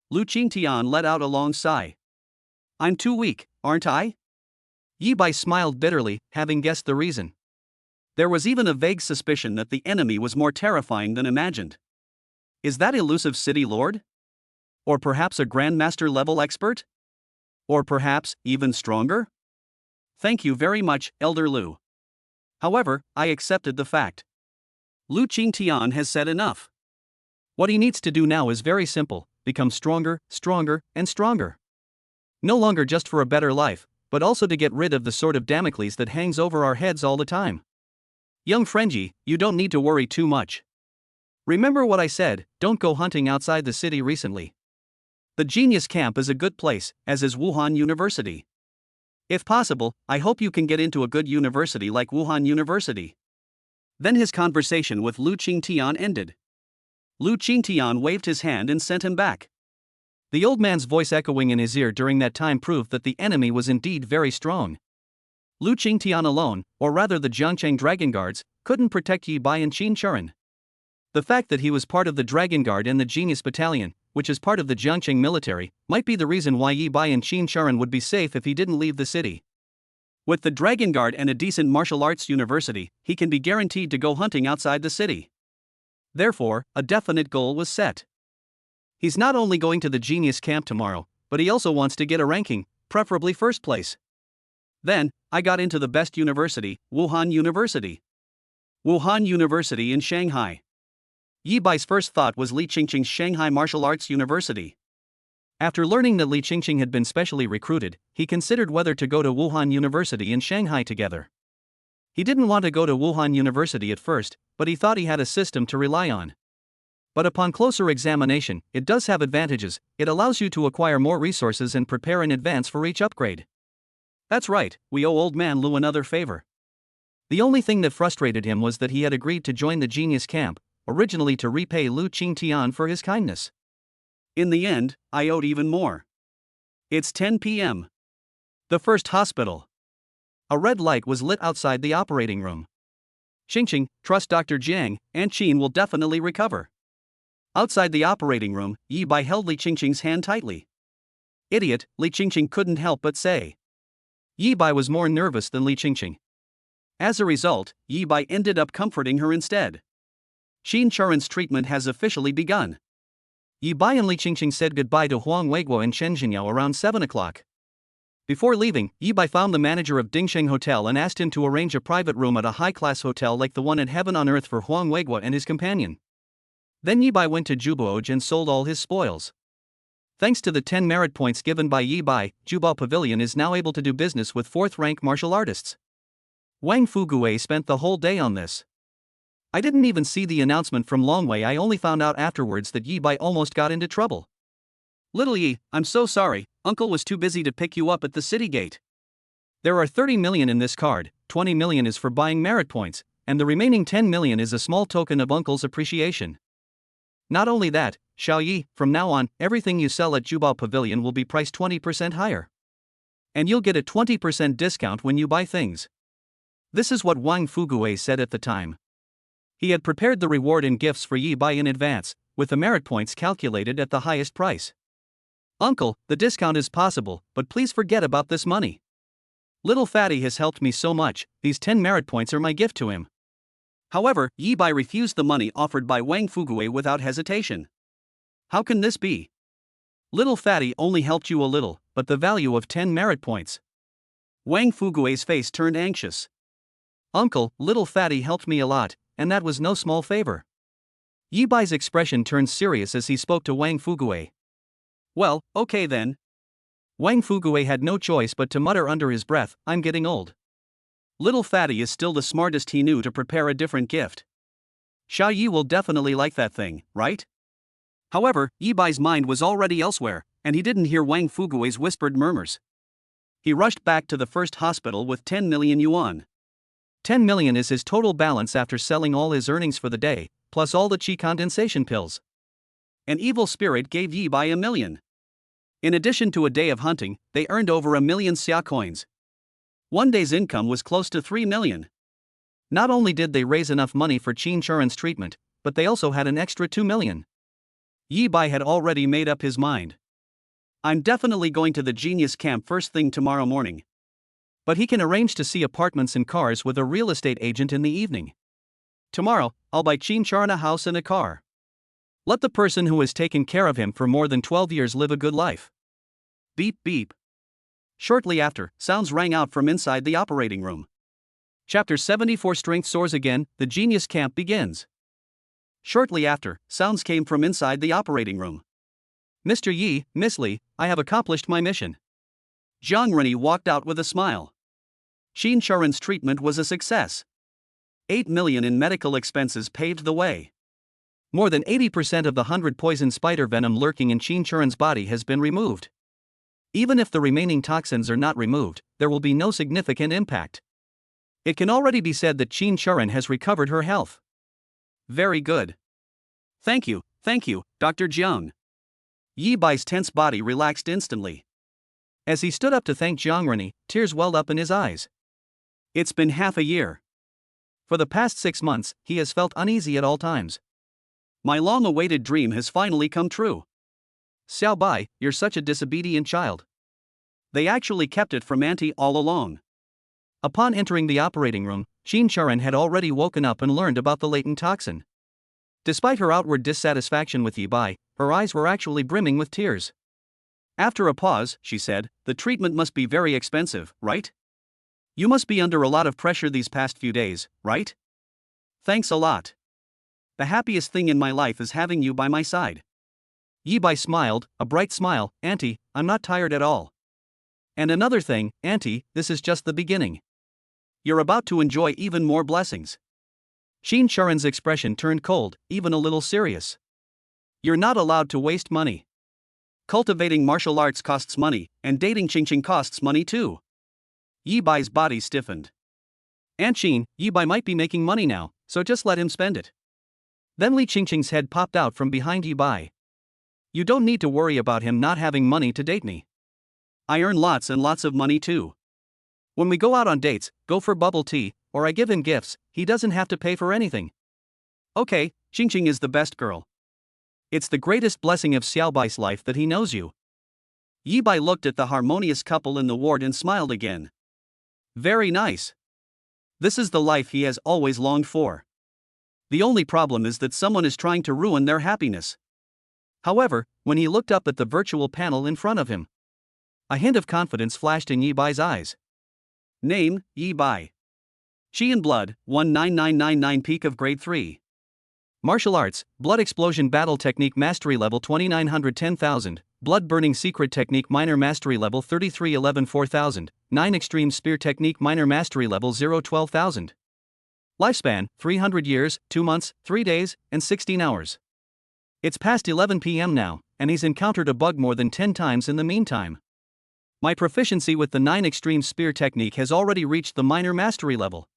Speaker 1: Lu Qingtian let out a long sigh. I'm too weak, aren't I? Yi Bai smiled bitterly, having guessed the reason. There was even a vague suspicion that the enemy was more terrifying than imagined. Is that elusive city lord? Or perhaps a grandmaster level expert? Or perhaps even stronger? Thank you very much, Elder Lu. However, I accepted the fact. Lu Qingtian has said enough. What he needs to do now is very simple: become stronger, stronger, and stronger. No longer just for a better life, but also to get rid of the sword of Damocles that hangs over our heads all the time. Young friend Yi, you don't need to worry too much. Remember what I said, don't go hunting outside the city recently. The Genius Camp is a good place, as is Wuhan University. If possible, I hope you can get into a good university like Wuhan University. Then his conversation with Lu Qingtian ended. Lu Qingtian waved his hand and sent him back. The old man's voice echoing in his ear during that time proved that the enemy was indeed very strong. Lu Qingtian alone, or rather the Jiangcheng Dragon Guards, couldn't protect Yi Bai and Qin Churen. The fact that he was part of the Dragon Guard and the Genius Battalion, which is part of the Jiangcheng military, might be the reason why Yi Bai and Qin Churen would be safe if he didn't leave the city. With the Dragon Guard and a decent martial arts university, he can be guaranteed to go hunting outside the city. Therefore, a definite goal was set. He's not only going to the Genius Camp tomorrow, but he also wants to get a ranking, preferably first place. Then, I got into the best university, Wuhan University. Wuhan University in Shanghai. Yi Bai's first thought was Li Qingqing's Shanghai Martial Arts University. After learning that Li Qingqing had been specially recruited, he considered whether to go to Wuhan University in Shanghai together. He didn't want to go to Wuhan University at first, but he thought he had a system to rely on. But upon closer examination, it does have advantages. It allows you to acquire more resources and prepare in advance for each upgrade. That's right, we owe old man Lu another favor. The only thing that frustrated him was that he had agreed to join the Genius Camp, originally to repay Lu Qingtian for his kindness. In the end, I owed even more. It's 10 p.m. The first hospital. A red light was lit outside the operating room. Qingqing, trust Dr. Jiang, Aunt Qin will definitely recover. Outside the operating room, Yi Bai held Li Qingqing's hand tightly. Idiot, Li Qingqing couldn't help but say. Yi Bai was more nervous than Li Qingqing. As a result, Yi Bai ended up comforting her instead. Qin Churen's treatment has officially begun. Yi Bai and Li Qingqing said goodbye to Huang Weiguo and Chen Jinyao around 7 o'clock. Before leaving, Yi Bai found the manager of Dingsheng Hotel and asked him to arrange a private room at a high-class hotel like the one at Heaven on Earth for Huang Weiguo and his companion. Then Yi Bai went to Jubaoj and sold all his spoils. Thanks to the 10 merit points given by Yi Bai, Jubao Pavilion is now able to do business with 4th-rank martial artists. Wang Fuguei spent the whole day on this. I didn't even see the announcement from Longwei. I only found out afterwards that Yi Bai almost got into trouble. Little Yi, I'm so sorry, uncle was too busy to pick you up at the city gate. There are 30 million in this card, 20 million is for buying merit points, and the remaining 10 million is a small token of uncle's appreciation. Not only that, Xiao Yi, from now on, everything you sell at Jubao Pavilion will be priced 20% higher. And you'll get a 20% discount when you buy things. This is what Wang Fuguei said at the time. He had prepared the reward and gifts for Yi Bai in advance, with the merit points calculated at the highest price. Uncle, the discount is possible, but please forget about this money. Little Fatty has helped me so much, these 10 merit points are my gift to him. However, Yi Bai refused the money offered by Wang Fuguei without hesitation. How can this be? Little Fatty only helped you a little, but the value of 10 merit points. Wang Fuguei's face turned anxious. Uncle, Little Fatty helped me a lot, and that was no small favor. Yi Bai's expression turned serious as he spoke to Wang Fuguei. Well, okay then. Wang Fuguei had no choice but to mutter under his breath, I'm getting old. Little Fatty is still the smartest. He knew to prepare a different gift. Xiao Yi will definitely like that thing, right? However, Yi Bai's mind was already elsewhere, and he didn't hear Wang Fuguei's whispered murmurs. He rushed back to the first hospital with 10 million yuan. 10 million is his total balance after selling all his earnings for the day, plus all the qi condensation pills. An evil spirit gave Yi Bai 1 million. In addition to a day of hunting, they earned over 1 million xia coins. One day's income was close to 3 million. Not only did they raise enough money for Qin Churen's treatment, but they also had an extra 2 million. Yi Bai had already made up his mind. I'm definitely going to the genius camp first thing tomorrow morning. But he can arrange to see apartments and cars with a real estate agent in the evening. Tomorrow, I'll buy Qin Churen a house and a car. Let the person who has taken care of him for more than 12 years live a good life. Beep beep. Shortly after, sounds rang out from inside the operating room. Chapter 74 Strength soars again, the genius camp begins. Shortly after, sounds came from inside the operating room. Mr. Yi, Miss Li, I have accomplished my mission. Zhang Renyi walked out with a smile. Qin Churen's treatment was a success. 8 million in medical expenses paved the way. More than 80% of the 100 poison spider venom lurking in Qin Churen's body has been removed. Even if the remaining toxins are not removed, there will be no significant impact. It can already be said that Qin Churen has recovered her health. Very good. Thank you, Dr. Jiang. Yi Bai's tense body relaxed instantly. As he stood up to thank Zhang Renyi, tears welled up in his eyes. It's been half a year. For the past 6 months, he has felt uneasy at all times. My long-awaited dream has finally come true. Xiao Bai, you're such a disobedient child. They actually kept it from Auntie all along. Upon entering the operating room, Qin Churen had already woken up and learned about the latent toxin. Despite her outward dissatisfaction with Yi Bai, her eyes were actually brimming with tears. After a pause, she said, the treatment must be very expensive, right? You must be under a lot of pressure these past few days, right? Thanks a lot. The happiest thing in my life is having you by my side. Yi Bai smiled, a bright smile, Auntie, I'm not tired at all. And another thing, Auntie, this is just the beginning. You're about to enjoy even more blessings. Qin Churen's expression turned cold, even a little serious. You're not allowed to waste money. Cultivating martial arts costs money, and dating Qingqing costs money too. Yi Bai's body stiffened. Aunt Qin, Yi Bai might be making money now, so just let him spend it. Then Li Qingqing's head popped out from behind Yi Bai. You don't need to worry about him not having money to date me. I earn lots and lots of money too. When we go out on dates, go for bubble tea, or I give him gifts, he doesn't have to pay for anything. Okay, Qingqing is the best girl. It's the greatest blessing of Xiao Bai's life that he knows you. Yi Bai looked at the harmonious couple in the ward and smiled again. Very nice. This is the life he has always longed for. The only problem is that someone is trying to ruin their happiness. However, when he looked up at the virtual panel in front of him, a hint of confidence flashed in Yi Bai's eyes. Name, Yi Bai. Qi and Blood, 19999 peak of grade 3. Martial Arts, Blood Explosion Battle Technique Mastery Level 2910,000, Blood Burning Secret Technique Minor Mastery Level 3311 4000, 9 Extreme Spear Technique Minor Mastery Level 012,000. Lifespan, 300 years, 2 months, 3 days, and 16 hours. It's past 11 p.m. now, and he's encountered a bug more than 10 times in the meantime. My proficiency with the 9 extreme spear technique has already reached the minor mastery level.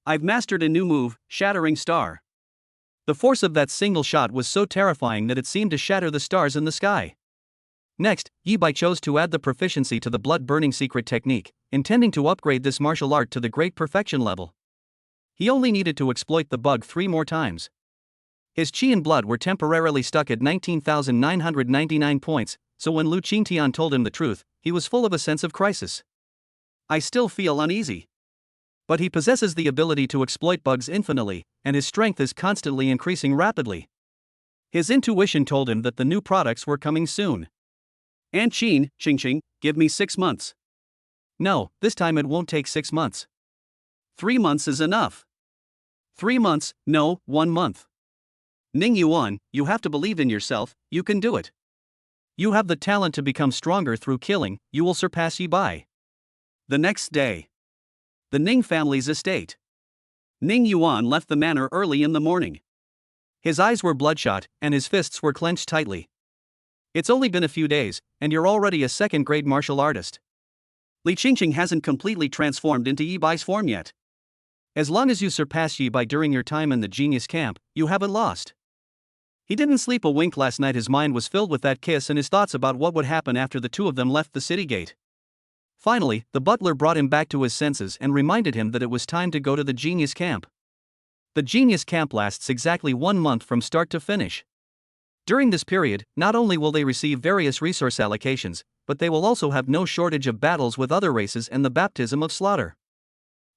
Speaker 1: I've mastered a new move, Shattering Star. The force of that single shot was so terrifying that it seemed to shatter the stars in the sky. Next, Yi Bai chose to add the proficiency to the blood-burning secret technique, intending to upgrade this martial art to the great perfection level. He only needed to exploit the bug 3 more times. His qi and blood were temporarily stuck at 19,999 points, so when Lu Qingtian told him the truth, he was full of a sense of crisis. I still feel uneasy. But he possesses the ability to exploit bugs infinitely, and his strength is constantly increasing rapidly. His intuition told him that the new products were coming soon. Aunt Qing, give me 6 months. No, this time it won't take 6 months. 3 months is enough. 3 months, no, 1 month. Ning Yuan, you have to believe in yourself, you can do it. You have the talent to become stronger through killing, you will surpass Yi Bai. The next day. The Ning family's estate. Ning Yuan left the manor early in the morning. His eyes were bloodshot, and his fists were clenched tightly. It's only been a few days, and you're already a second-grade martial artist. Li Qingqing hasn't completely transformed into Yi Bai's form yet. As long as you surpass Yi Bai during your time in the genius camp, you haven't lost. He didn't sleep a wink last night. His mind was filled with that kiss and his thoughts about what would happen after the two of them left the city gate. Finally, the butler brought him back to his senses and reminded him that it was time to go to the genius camp. The genius camp lasts exactly 1 month from start to finish. During this period, not only will they receive various resource allocations, but they will also have no shortage of battles with other races and the baptism of slaughter.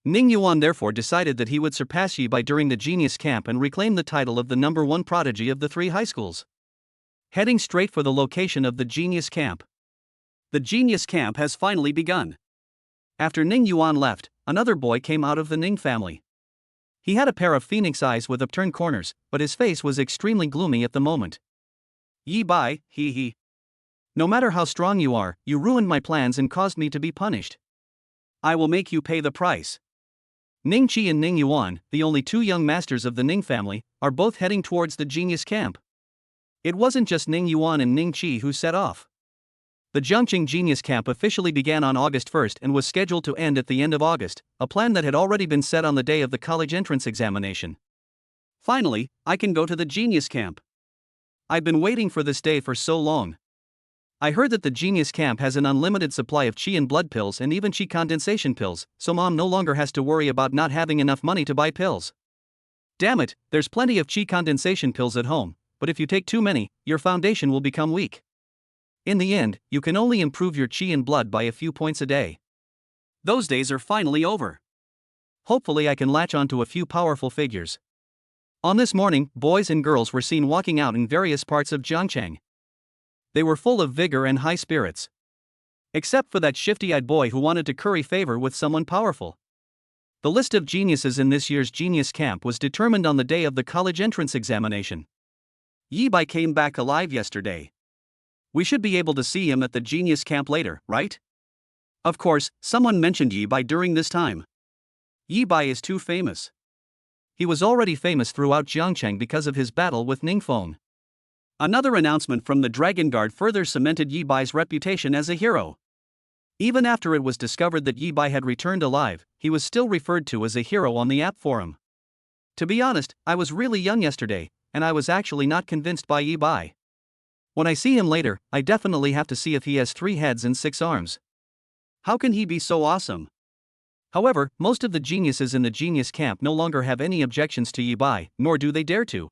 Speaker 1: Ning Yuan therefore decided that he would surpass Yi Bai during the genius camp and reclaim the title of the #1 prodigy of the 3 high schools. Heading straight for the location of the genius camp. The genius camp has finally begun. After Ning Yuan left, another boy came out of the Ning family. He had a pair of phoenix eyes with upturned corners, but his face was extremely gloomy at the moment. Yi Bai, he. No matter how strong you are, you ruined my plans and caused me to be punished. I will make you pay the price. Ning Qi and Ning Yuan, the only 2 young masters of the Ning family, are both heading towards the genius camp. It wasn't just Ning Yuan and Ning Qi who set off. The Jiangqing Genius Camp officially began on August 1st and was scheduled to end at the end of August, a plan that had already been set on the day of the college entrance examination. Finally, I can go to the Genius Camp. I've been waiting for this day for so long. I heard that the Genius Camp has an unlimited supply of qi and blood pills and even qi condensation pills, so Mom no longer has to worry about not having enough money to buy pills. Damn it, there's plenty of qi condensation pills at home, but if you take too many, your foundation will become weak. In the end, you can only improve your qi and blood by a few points a day. Those days are finally over. Hopefully I can latch onto a few powerful figures. On this morning, boys and girls were seen walking out in various parts of Jiangcheng. They were full of vigor and high spirits. Except for that shifty-eyed boy who wanted to curry favor with someone powerful. The list of geniuses in this year's Genius Camp was determined on the day of the college entrance examination. Yi Bai came back alive yesterday. We should be able to see him at the Genius Camp later, right? Of course, someone mentioned Yi Bai during this time. Yi Bai is too famous. He was already famous throughout Jiangcheng because of his battle with Ningfeng. Another announcement from the Dragon Guard further cemented Yi Bai's reputation as a hero. Even after it was discovered that Yi Bai had returned alive, he was still referred to as a hero on the app forum. To be honest, I was really young yesterday, and I was actually not convinced by Yi Bai. When I see him later, I definitely have to see if he has 3 heads and 6 arms. How can he be so awesome? However, most of the geniuses in the Genius Camp no longer have any objections to Yi Bai, nor do they dare to.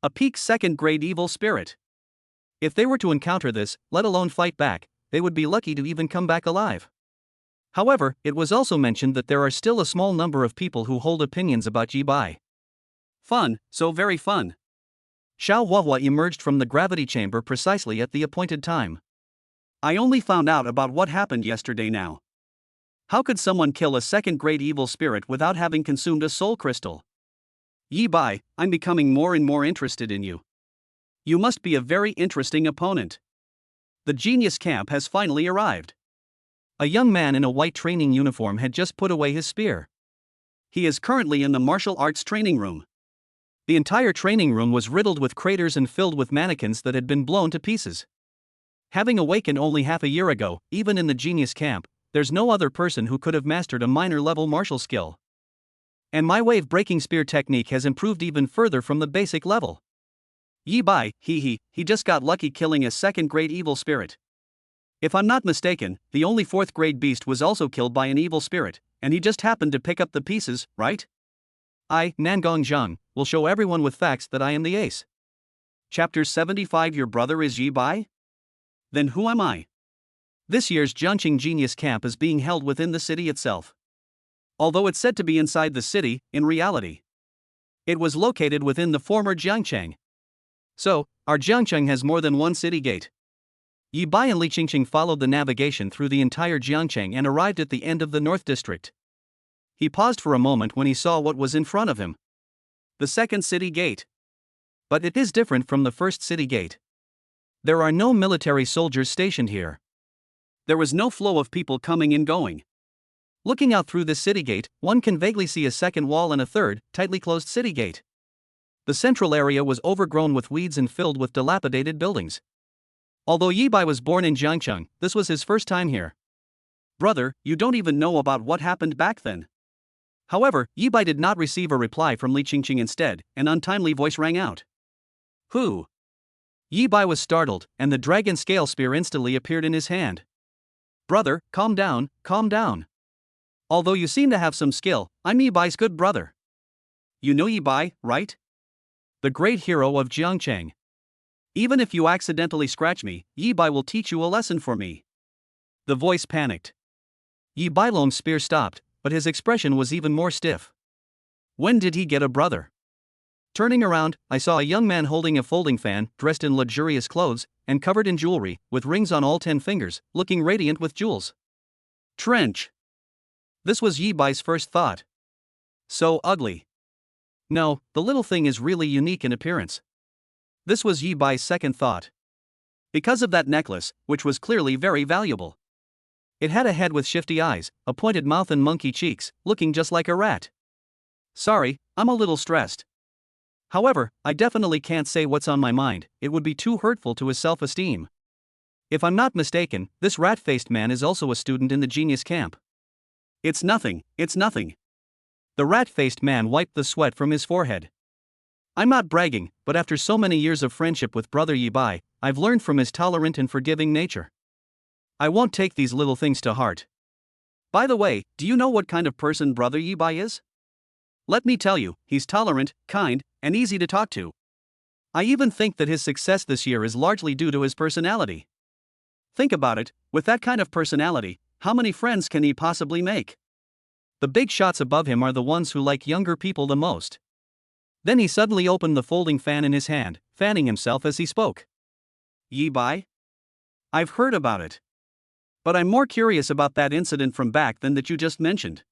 Speaker 1: A peak 2nd grade evil spirit. If they were to encounter this, let alone fight back, they would be lucky to even come back alive. However, it was also mentioned that there are still a small number of people who hold opinions about Yi Bai. Fun, so very fun. Xiao Huahua emerged from the gravity chamber precisely at the appointed time. I only found out about what happened yesterday now. How could someone kill a 2nd grade evil spirit without having consumed a soul crystal? Yi Bai, I'm becoming more and more interested in you. You must be a very interesting opponent. The Genius Camp has finally arrived. A young man in a white training uniform had just put away his spear. He is currently in the martial arts training room. The entire training room was riddled with craters and filled with mannequins that had been blown to pieces. Having awakened only half a year ago, even in the genius camp, there's no other person who could have mastered a minor-level martial skill. And my wave-breaking spear technique has improved even further from the basic level. Yi Bai, he just got lucky killing a second-grade evil spirit. If I'm not mistaken, the only fourth-grade beast was also killed by an evil spirit, and he just happened to pick up the pieces, right? I, Nangong Zhang, will show everyone with facts that I am the ace. Chapter 75. Your brother is Yi Bai? Then who am I? This year's Jiangqing Genius Camp is being held within the city itself. Although it's said to be inside the city, in reality, it was located within the former Jiangcheng. So, our Jiangcheng has more than one city gate. Yi Bai and Li Qingqing followed the navigation through the entire Jiangcheng and arrived at the end of the North District. He paused for a moment when he saw what was in front of him. The second city gate. But it is different from the first city gate. There are no military soldiers stationed here. There was no flow of people coming and going. Looking out through this city gate, one can vaguely see a second wall and a third, tightly closed city gate. The central area was overgrown with weeds and filled with dilapidated buildings. Although Yi Bai was born in Jiangcheng, this was his first time here. Brother, you don't even know about what happened back then. However, Yi Bai did not receive a reply from Li Qingqing. Instead, an untimely voice rang out. Who? Yi Bai was startled, and the dragon scale spear instantly appeared in his hand. Brother, calm down, calm down. Although you seem to have some skill, I'm Yi Bai's good brother. You know Yi Bai, right? The great hero of Jiangcheng. Even if you accidentally scratch me, Yi Bai will teach you a lesson for me. The voice panicked. Yi Bailong's spear stopped, but his expression was even more stiff. When did he get a brother? Turning around, I saw a young man holding a folding fan, dressed in luxurious clothes, and covered in jewelry, with rings on all 10 fingers, looking radiant with jewels. Trench. This was Yi Bai's first thought. So ugly. No, the little thing is really unique in appearance. This was Yi Bai's second thought. Because of that necklace, which was clearly very valuable. It had a head with shifty eyes, a pointed mouth and monkey cheeks, looking just like a rat. Sorry, I'm a little stressed. However, I definitely can't say what's on my mind, it would be too hurtful to his self-esteem. If I'm not mistaken, this rat-faced man is also a student in the genius camp. It's nothing, it's nothing. The rat-faced man wiped the sweat from his forehead. I'm not bragging, but after so many years of friendship with brother Yi Bai, I've learned from his tolerant and forgiving nature. I won't take these little things to heart. By the way, do you know what kind of person brother Yi Bai is? Let me tell you, he's tolerant, kind, and easy to talk to. I even think that his success this year is largely due to his personality. Think about it, with that kind of personality, how many friends can he possibly make? The big shots above him are the ones who like younger people the most. Then he suddenly opened the folding fan in his hand, fanning himself as he spoke. Yi Bai? I've heard about it. But I'm more curious about that incident from back then that you just mentioned.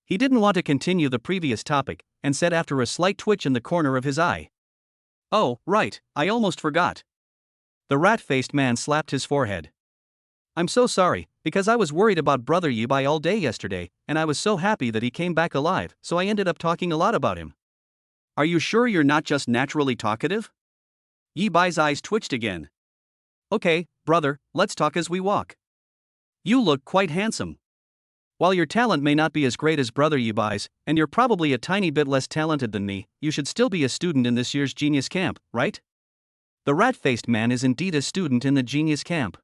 Speaker 1: He didn't want to continue the previous topic, and said after a slight twitch in the corner of his eye. Oh, right, I almost forgot. The rat-faced man slapped his forehead. I'm so sorry, because I was worried about brother Yi Bai all day yesterday, and I was so happy that he came back alive, so I ended up talking a lot about him. Are you sure you're not just naturally talkative? Yi Bai's eyes twitched again. Okay, brother, let's talk as we walk. You look quite handsome. While your talent may not be as great as brother Yi Bai's, and you're probably a tiny bit less talented than me, you should still be a student in this year's genius camp, right? The rat-faced man is indeed a student in the genius camp.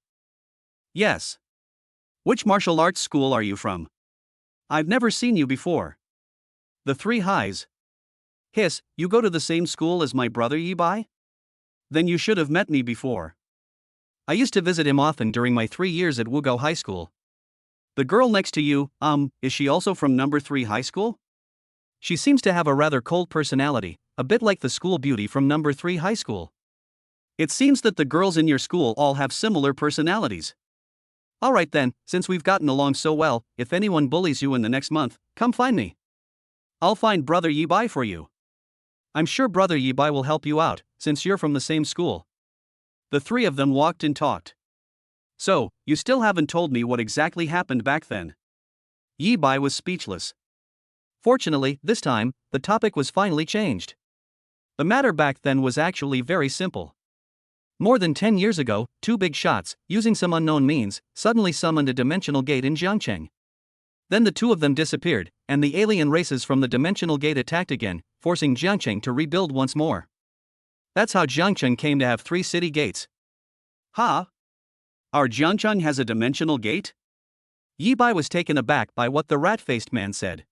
Speaker 1: Yes. Which martial arts school are you from? I've never seen you before. The three highs. Hiss, you go to the same school as my brother Yi Bai? Then you should have met me before. I used to visit him often during my 3 years at Wugao High School. The girl next to you, is she also from number 3 high school? She seems to have a rather cold personality, a bit like the school beauty from number 3 high school. It seems that the girls in your school all have similar personalities. Alright then, since we've gotten along so well, if anyone bullies you in the next month, come find me. I'll find brother Yi Bai for you. I'm sure brother Yi Bai will help you out, since you're from the same school. The three of them walked and talked. So, you still haven't told me what exactly happened back then. Yi Bai was speechless. Fortunately, this time, the topic was finally changed. The matter back then was actually very simple. More than 10 years ago, two big shots, using some unknown means, suddenly summoned a dimensional gate in Jiangcheng. Then the two of them disappeared, and the alien races from the dimensional gate attacked again, forcing Jiangcheng to rebuild once more. That's how Jiangcheng came to have 3 city gates.
Speaker 2: Huh? Our Jiangcheng has a dimensional gate?
Speaker 1: Yi Bai was taken aback by what the rat-faced man said.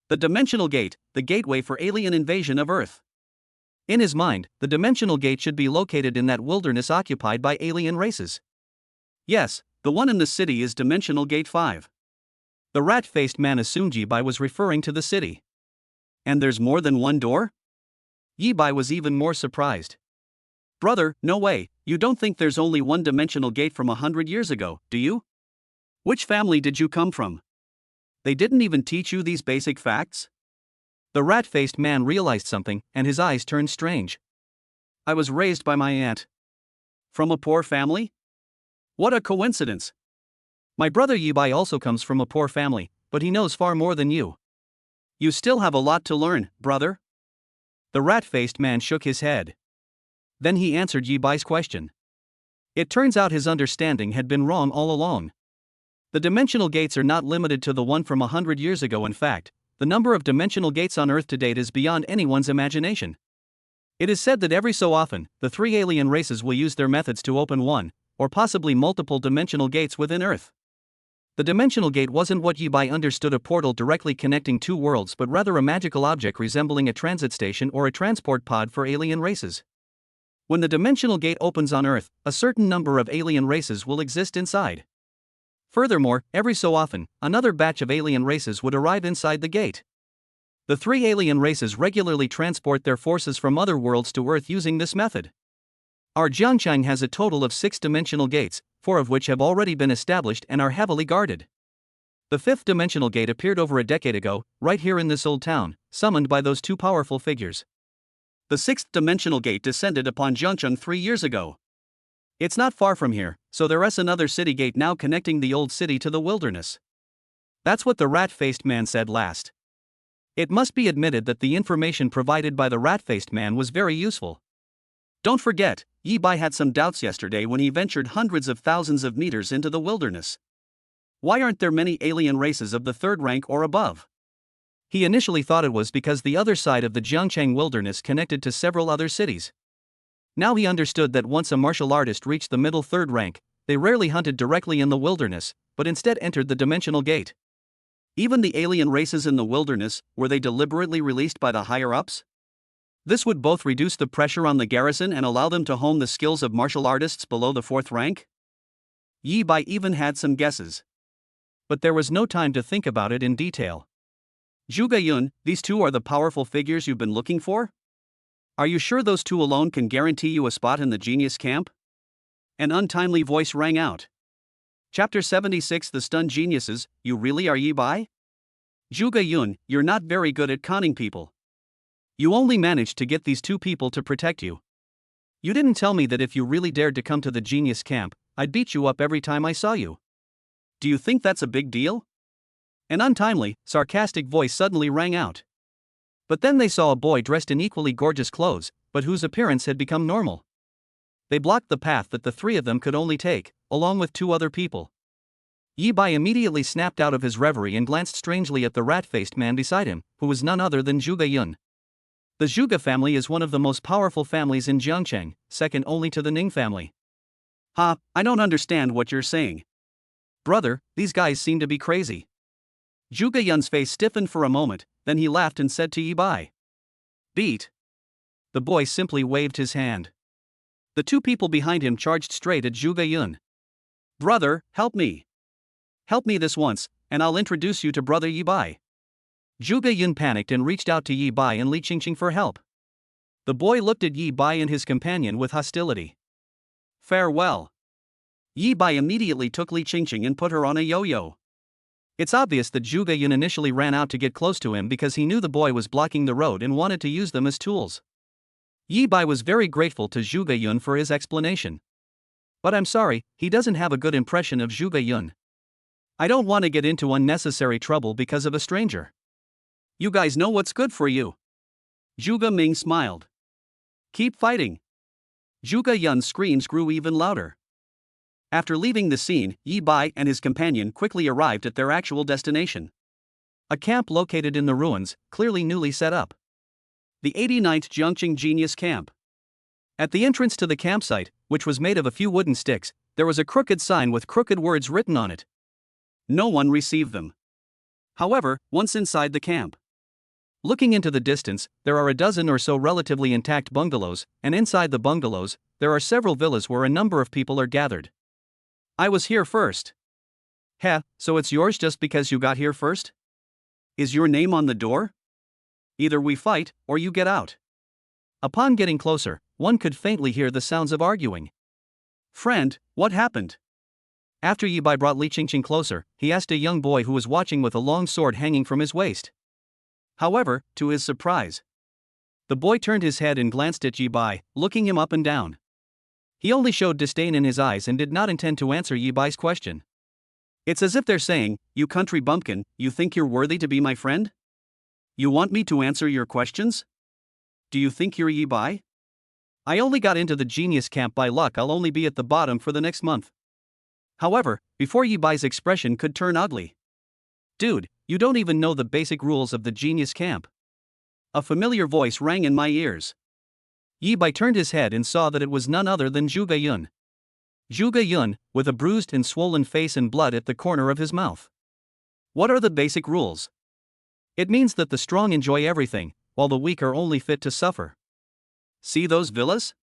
Speaker 2: The dimensional gate, the gateway for alien invasion of Earth.
Speaker 1: In his mind, the dimensional gate should be located in that wilderness occupied by alien races.
Speaker 2: Yes, the one in the city is Dimensional Gate 5.
Speaker 1: The rat-faced man assumed Yi Bai was referring to the city.
Speaker 2: And there's more than one door?
Speaker 1: Yi Bai was even more surprised.
Speaker 2: Brother, no way, you don't think there's only one dimensional gate from 100 years ago, do you? Which family did you come from? They didn't even teach you these basic facts?
Speaker 1: The rat-faced man realized something, and his eyes turned strange.
Speaker 2: I was raised by my aunt. From a poor family? What a coincidence.
Speaker 1: My brother Yi Bai also comes from a poor family, but he knows far more than you.
Speaker 2: You still have a lot to learn, brother.
Speaker 1: The rat-faced man shook his head. Then he answered Yi Bai's question. It turns out his understanding had been wrong all along. The dimensional gates are not limited to the one from 100 years ago. In fact, the number of dimensional gates on Earth to date is beyond anyone's imagination. It is said that every so often, the 3 alien races will use their methods to open one, or possibly multiple dimensional gates within Earth. The dimensional gate wasn't what Yi Bai understood, a portal directly connecting 2 worlds, but rather a magical object resembling a transit station or a transport pod for alien races. When the dimensional gate opens on Earth, a certain number of alien races will exist inside. Furthermore, every so often, another batch of alien races would arrive inside the gate. The 3 alien races regularly transport their forces from other worlds to Earth using this method. Our Jiangcheng has a total of 6 dimensional gates, 4 of which have already been established and are heavily guarded. The 5th dimensional gate appeared over a decade ago, right here in this old town, summoned by those 2 powerful figures.
Speaker 2: The 6th dimensional gate descended upon Jiangcheng 3 years ago.
Speaker 1: It's not far from here, so there is another city gate now connecting the old city to the wilderness. That's what the rat-faced man said last. It must be admitted that the information provided by the rat-faced man was very useful.
Speaker 2: Don't forget, Yi Bai had some doubts yesterday when he ventured hundreds of thousands of meters into the wilderness. Why aren't there many alien races of the 3rd rank or above?
Speaker 1: He initially thought it was because the other side of the Jiangcheng wilderness connected to several other cities. Now he understood that once a martial artist reached the middle 3rd rank, they rarely hunted directly in the wilderness, but instead entered the dimensional gate.
Speaker 2: Even the alien races in the wilderness, were they deliberately released by the higher-ups? This would both reduce the pressure on the garrison and allow them to hone the skills of martial artists below the 4th rank? Yi Bai even had some guesses.
Speaker 1: But there was no time to think about it in detail.
Speaker 2: Zhuge Yun, these 2 are the powerful figures you've been looking for? Are you sure those 2 alone can guarantee you a spot in the genius camp? An untimely voice rang out. Chapter 76, The Stunned Geniuses. You really are Yi Bai? Zhuge Yun, you're not very good at conning people. You only managed to get these 2 people to protect you. You didn't tell me that if you really dared to come to the genius camp, I'd beat you up every time I saw you. Do you think that's a big deal? An untimely, sarcastic voice suddenly rang out. But then they saw a boy dressed in equally gorgeous clothes, but whose appearance had become normal. They blocked the path that the 3 of them could only take, along with 2 other people. Yi Bai immediately snapped out of his reverie and glanced strangely at the rat-faced man beside him, who was none other than Zhuge Yun. The Zhuge family is one of the most powerful families in Jiangcheng, second only to the Ning family. I don't understand what you're saying.
Speaker 1: Brother, these guys seem to be crazy.
Speaker 2: Zhuge Yun's face stiffened for a moment, then he laughed and said to Yi Bai.
Speaker 1: Beat. The boy simply waved his hand. The 2 people behind him charged straight at Zhuge Yun.
Speaker 2: Brother, help me. Help me this once, and I'll introduce you to brother Yi Bai.
Speaker 1: Zhuge Yun panicked and reached out to Yi Bai and Li Qingqing for help. The boy looked at Yi Bai and his companion with hostility.
Speaker 2: Farewell. Yi Bai immediately took Li Qingqing and put her on a yo-yo.
Speaker 1: It's obvious that Zhuge Yun initially ran out to get close to him because he knew the boy was blocking the road and wanted to use them as tools. Yi Bai was very grateful to Zhuge Yun for his explanation. But I'm sorry, he doesn't have a good impression of Zhuge Yun. I don't want to get into unnecessary trouble because of a stranger.
Speaker 2: You guys know what's good for you. Zhuge Ming smiled. Keep fighting. Zhuge Yun's screams grew even louder. After leaving the scene, Yi Bai and his companion quickly arrived at their actual destination. A camp located in the ruins, clearly newly set up. The 89th Jiangqing Genius Camp. At the entrance to the campsite, which was made of a few wooden sticks, there was a crooked sign with crooked words written on it. No one received them. However, once inside the camp, looking into the distance, there are a dozen or so relatively intact bungalows, and inside the bungalows, there are several villas where a number of people are gathered. I was here first. Heh, so it's yours just because you got here first? Is your name on the door? Either we fight, or you get out. Upon getting closer, one could faintly hear the sounds of arguing. Friend, what happened? After Yi Bai brought Li Qingqing closer, he asked a young boy who was watching with a long sword hanging from his waist. However, to his surprise, the boy turned his head and glanced at Yi Bai, looking him up and down. He only showed disdain in his eyes and did not intend to answer Yi Bai's question. It's as if they're saying, "You country bumpkin, you think you're worthy to be my friend? You want me to answer your questions? Do you think you're Yi Bai? I only got into the genius camp by luck. I'll only be at the bottom for the next month." However, before Yi Bai's expression could turn ugly. Dude, you don't even know the basic rules of the genius camp. A familiar voice rang in my ears. Yi Bai turned his head and saw that it was none other than Zhuge Yun. Zhuge Yun, with a bruised and swollen face and blood at the corner of his mouth. What are the basic rules? It means that the strong enjoy everything, while the weak are only fit to suffer. See those villas?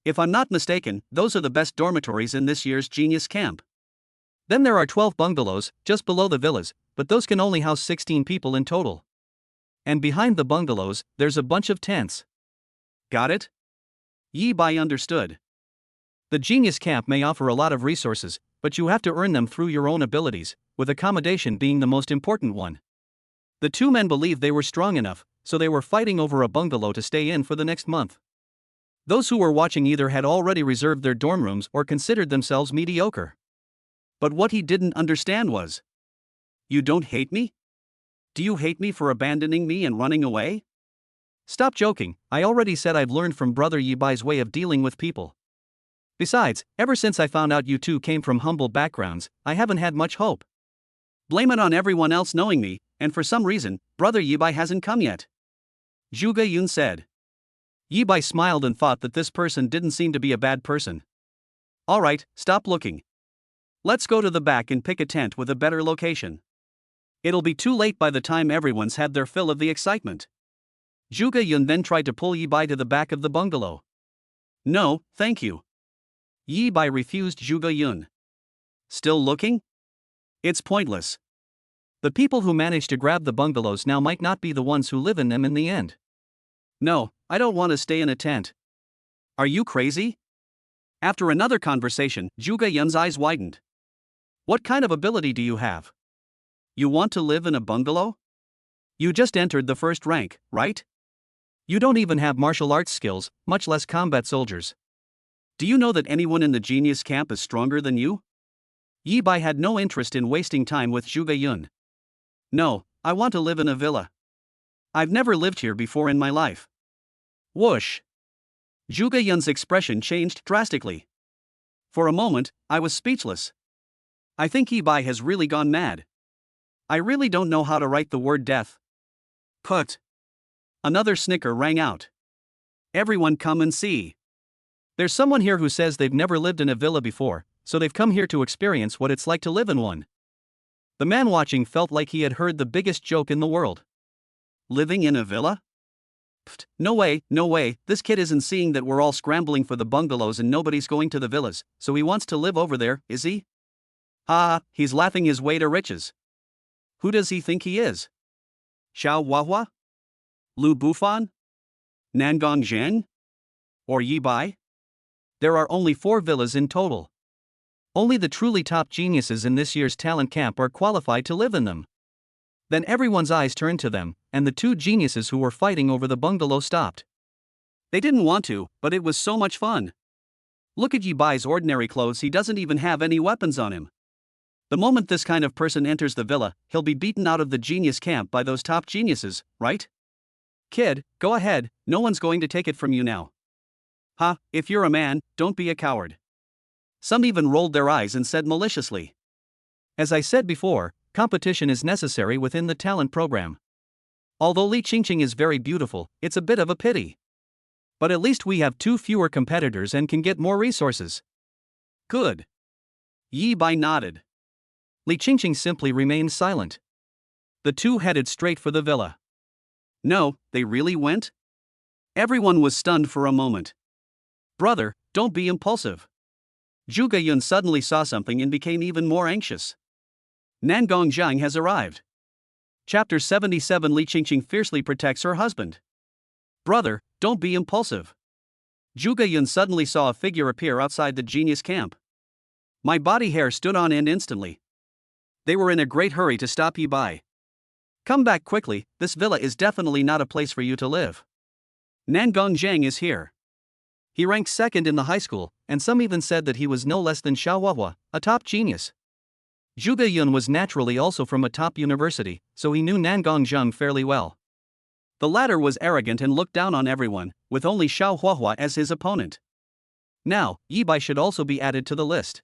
Speaker 2: If I'm not mistaken, those are the best dormitories in this year's genius camp. Then there are 12 bungalows, just below the villas, but those can only house 16 people in total. And behind the bungalows, there's a bunch of tents. Got it? Yi Bai understood. The genius camp may offer a lot of resources, but you have to earn them through your own abilities, with accommodation being the most important one. The two men believed they were strong enough, so they were fighting over a bungalow to stay in for the next month. Those who were watching either had already reserved their dorm rooms or considered themselves mediocre. But what he didn't understand was, you don't hate me? Do you hate me for abandoning me and running away? Stop joking, I already said I've learned from Brother Yi Bai's way of dealing with people. Besides, ever since I found out you two came from humble backgrounds, I haven't had much hope. Blame it on everyone else knowing me, and for some reason, Brother Yi Bai hasn't come yet. Zhuge Yun said. Yi Bai smiled and thought that this person didn't seem to be a bad person. Alright, stop looking. Let's go to the back and pick a tent with a better location. It'll be too late by the time everyone's had their fill of the excitement. Zhuge Yun then tried to pull Yi Bai to the back of the bungalow. No, thank you. Yi Bai refused Zhuge Yun. Still looking? It's pointless. The people who managed to grab the bungalows now might not be the ones who live in them in the end. No, I don't want to stay in a tent. Are you crazy? After another conversation, Zhuge Yun's eyes widened. What kind of ability do you have? You want to live in a bungalow? You just entered the first rank, right? You don't even have martial arts skills, much less combat soldiers. Do you know that anyone in the genius camp is stronger than you? Yi Bai had no interest in wasting time with Zhuge Yun. No, I want to live in a villa. I've never lived here before in my life. Whoosh! Zhuge Yun's expression changed drastically. For a moment, I was speechless. I think Yi Bai has really gone mad. I really don't know how to write the word death. Put. Another snicker rang out. Everyone come and see. There's someone here who says they've never lived in a villa before, so they've come here to experience what it's like to live in one. The man watching felt like he had heard the biggest joke in the world. Living in a villa? Pfft, no way, this kid isn't seeing that we're all scrambling for the bungalows and nobody's going to the villas, so he wants to live over there, is he? Ah, he's laughing his way to riches. Who does he think he is? Xiao Huahua? Lu Bufan? Nangong Zheng? Or Yi Bai? There are only 4 villas in total. Only the truly top geniuses in this year's talent camp are qualified to live in them. Then everyone's eyes turned to them, and the 2 geniuses who were fighting over the bungalow stopped. They didn't want to, but it was so much fun. Look at Yi Bai's ordinary clothes, he doesn't even have any weapons on him. The moment this kind of person enters the villa, he'll be beaten out of the genius camp by those top geniuses, right? Kid, go ahead, no one's going to take it from you now. Ha, if you're a man, don't be a coward. Some even rolled their eyes and said maliciously.
Speaker 1: As I said before, competition is necessary within the talent program. Although Li Qingqing is very beautiful, it's a bit of a pity. But at least we have 2 fewer competitors and can get more resources.
Speaker 2: Good. Yi Bai nodded.
Speaker 1: Li Qingqing simply remained silent. The two headed straight for the villa.
Speaker 2: No, they really went? Everyone was stunned for a moment. Brother, don't be impulsive. Zhuge Yun suddenly saw something and became even more anxious. Nangong Zhang has arrived. Chapter 77. Li Qingqing fiercely protects her husband. Brother, don't be impulsive. Zhuge Yun suddenly saw a figure appear outside the genius camp. My body hair stood on end instantly. They were in a great hurry to stop Yi Bai. Come back quickly, this villa is definitely not a place for you to live. Nangong Zhang is here. He ranked second in the high school, and some even said that he was no less than Xiao Huahua, a top genius. Zhuge Yun was naturally also from a top university, so he knew Nangong Zhang fairly well. The latter was arrogant and looked down on everyone, with only Xiao Huahua as his opponent. Now, Yi Bai should also be added to the list.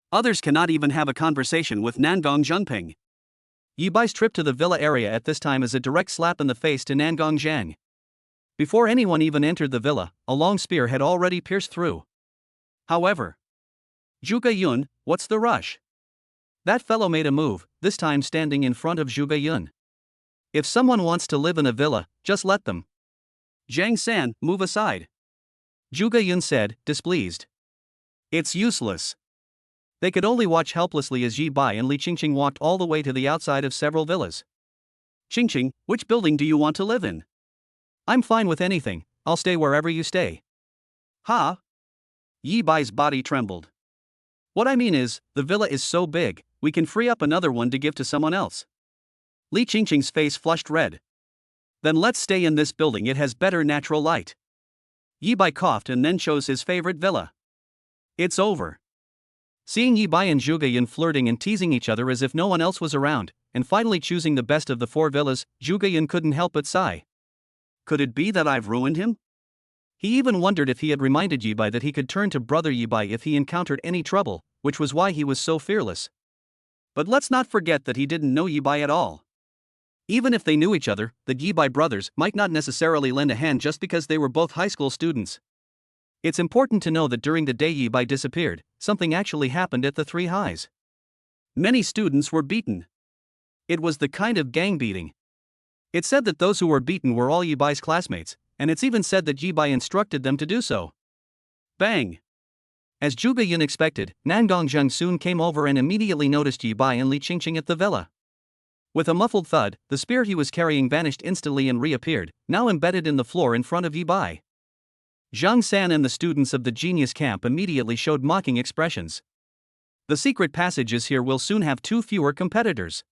Speaker 2: Others cannot even have a conversation with Nangong Zhengping. Yi Bai's trip to the villa area at this time is a direct slap in the face to Nangong Zhang. Before anyone even entered the villa, a long spear had already pierced through. However, Zhuge Yun, what's the rush? That fellow made a move, this time standing in front of Zhuge Yun. If someone wants to live in a villa, just let them. Zhang San, move aside. Zhuge Yun said, displeased. It's useless. They could only watch helplessly as Yi Bai and Li Qingqing walked all the way to the outside of several villas. Qingqing, which building do you want to live in? I'm fine with anything, I'll stay wherever you stay. Ha? Yi Bai's body trembled. What I mean is, the villa is so big, we can free up another one to give to someone else. Li Qingqing's face flushed red. Then let's stay in this building, it has better natural light. Yi Bai coughed and then chose his favorite villa. It's over. Seeing Yi Bai and Zhuge Yun flirting and teasing each other as if no one else was around, and finally choosing the best of the 4 villas, Zhuge Yun couldn't help but sigh. Could it be that I've ruined him? He even wondered if he had reminded Yi Bai that he could turn to brother Yi Bai if he encountered any trouble, which was why he was so fearless. But let's not forget that he didn't know Yi Bai at all. Even if they knew each other, the Yi Bai brothers might not necessarily lend a hand just because they were both high school students. It's important to know that during the day Yi Bai disappeared, something actually happened at the 3 highs. Many students were beaten. It was the kind of gang beating. It said that those who were beaten were all Yi Bai's classmates, and it's even said that Yi Bai instructed them to do so. Bang! As Zhuge Yun expected, Nangong Zhang soon came over and immediately noticed Yi Bai and Li Qingqing at the villa. With a muffled thud, the spear he was carrying vanished instantly and reappeared, now embedded in the floor in front of Yi Bai. Zhang San and the students of the genius camp immediately showed mocking expressions. The secret passages here will soon have 2 fewer competitors.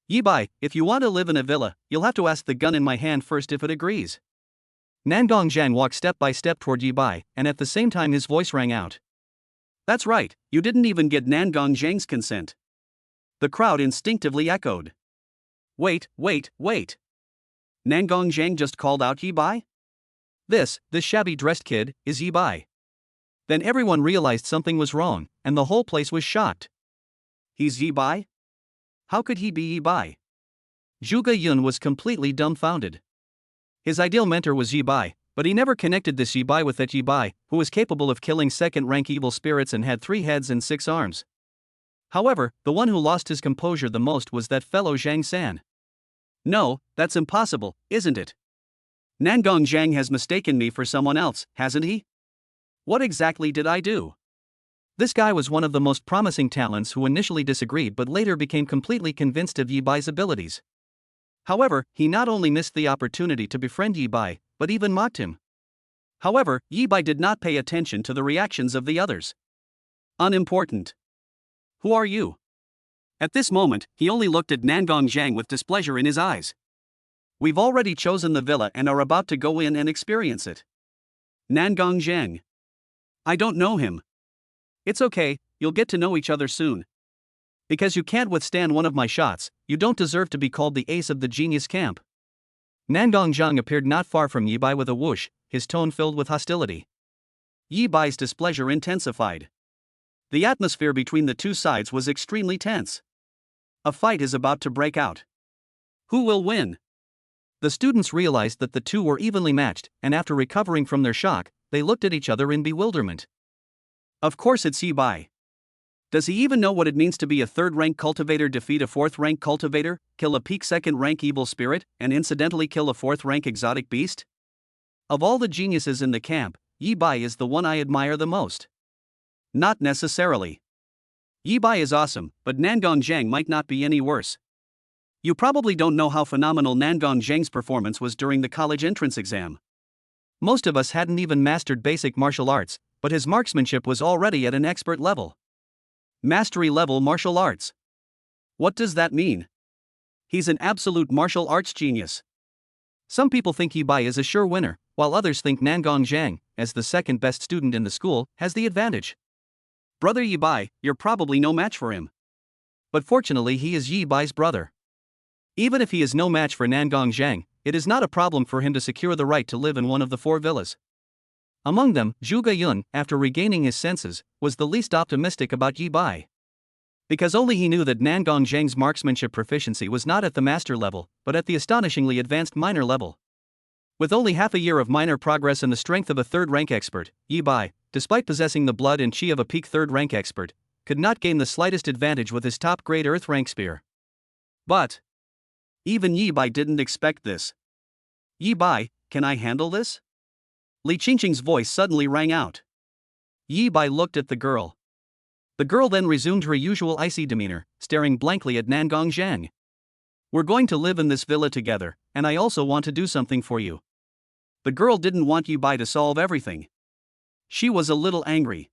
Speaker 2: Yi Bai, if you want to live in a villa, you'll have to ask the gun in my hand first if it agrees. Nangong Zhang walked step by step toward Yi Bai, and at the same time his voice rang out. That's right, you didn't even get Nangong Zhang's consent. The crowd instinctively echoed. Wait. Nangong Zhang just called out Yi Bai? This shabby-dressed kid, is Yi Bai. Then everyone realized something was wrong, and the whole place was shocked. He's Yi Bai? How could he be Yi Bai? Zhuge Yun was completely dumbfounded. His ideal mentor was Yi Bai, but he never connected this Yi Bai with that Yi Bai, who was capable of killing second-rank evil spirits and had 3 heads and 6 arms. However, the one who lost his composure the most was that fellow Zhang San. No, that's impossible, isn't it? Nangong Zhang has mistaken me for someone else, hasn't he? What exactly did I do? This guy was one of the most promising talents who initially disagreed but later became completely convinced of Yi Bai's abilities. However, he not only missed the opportunity to befriend Yi Bai, but even mocked him. However, Yi Bai did not pay attention to the reactions of the others. Unimportant. Who are you? At this moment, he only looked at Nangong Zhang with displeasure in his eyes. We've already chosen the villa and are about to go in and experience it. Nangong Zhang. I don't know him. It's okay, you'll get to know each other soon. Because you can't withstand one of my shots, you don't deserve to be called the ace of the genius camp. Nangong Zhang appeared not far from Yi Bai with a whoosh, his tone filled with hostility. Yi Bai's displeasure intensified. The atmosphere between the two sides was extremely tense. A fight is about to break out. Who will win? The students realized that the two were evenly matched, and after recovering from their shock, they looked at each other in bewilderment. Of course it's Yi Bai. Does he even know what it means to be a third-rank cultivator, defeat a fourth-rank cultivator, kill a peak second-rank evil spirit, and incidentally kill a fourth-rank exotic beast? Of all the geniuses in the camp, Yi Bai is the one I admire the most. Not necessarily. Yi Bai is awesome, but Nangong Zhang might not be any worse. You probably don't know how phenomenal Nangong Zhang's performance was during the college entrance exam. Most of us hadn't even mastered basic martial arts, but his marksmanship was already at an expert level. Mastery level martial arts. What does that mean? He's an absolute martial arts genius. Some people think Yi Bai is a sure winner, while others think Nangong Zhang, as the second best student in the school, has the advantage. Brother Yi Bai, you're probably no match for him. But fortunately he is Yi Bai's brother. Even if he is no match for Nangong Zhang, it is not a problem for him to secure the right to live in one of the 4 villas. Among them, Zhuge Yun, after regaining his senses, was the least optimistic about Yi Bai. Because only he knew that Nangong Zhang's marksmanship proficiency was not at the master level, but at the astonishingly advanced minor level. With only half a year of minor progress and the strength of a third-rank expert, Yi Bai, despite possessing the blood and chi of a peak third-rank expert, could not gain the slightest advantage with his top-grade earth-rank spear. But even Yi Bai didn't expect this. Yi Bai, can I handle this? Li Qingqing's voice suddenly rang out. Yi Bai looked at the girl. The girl then resumed her usual icy demeanor, staring blankly at Nangong Zhang. We're going to live in this villa together, and I also want to do something for you. The girl didn't want Yi Bai to solve everything. She was a little angry.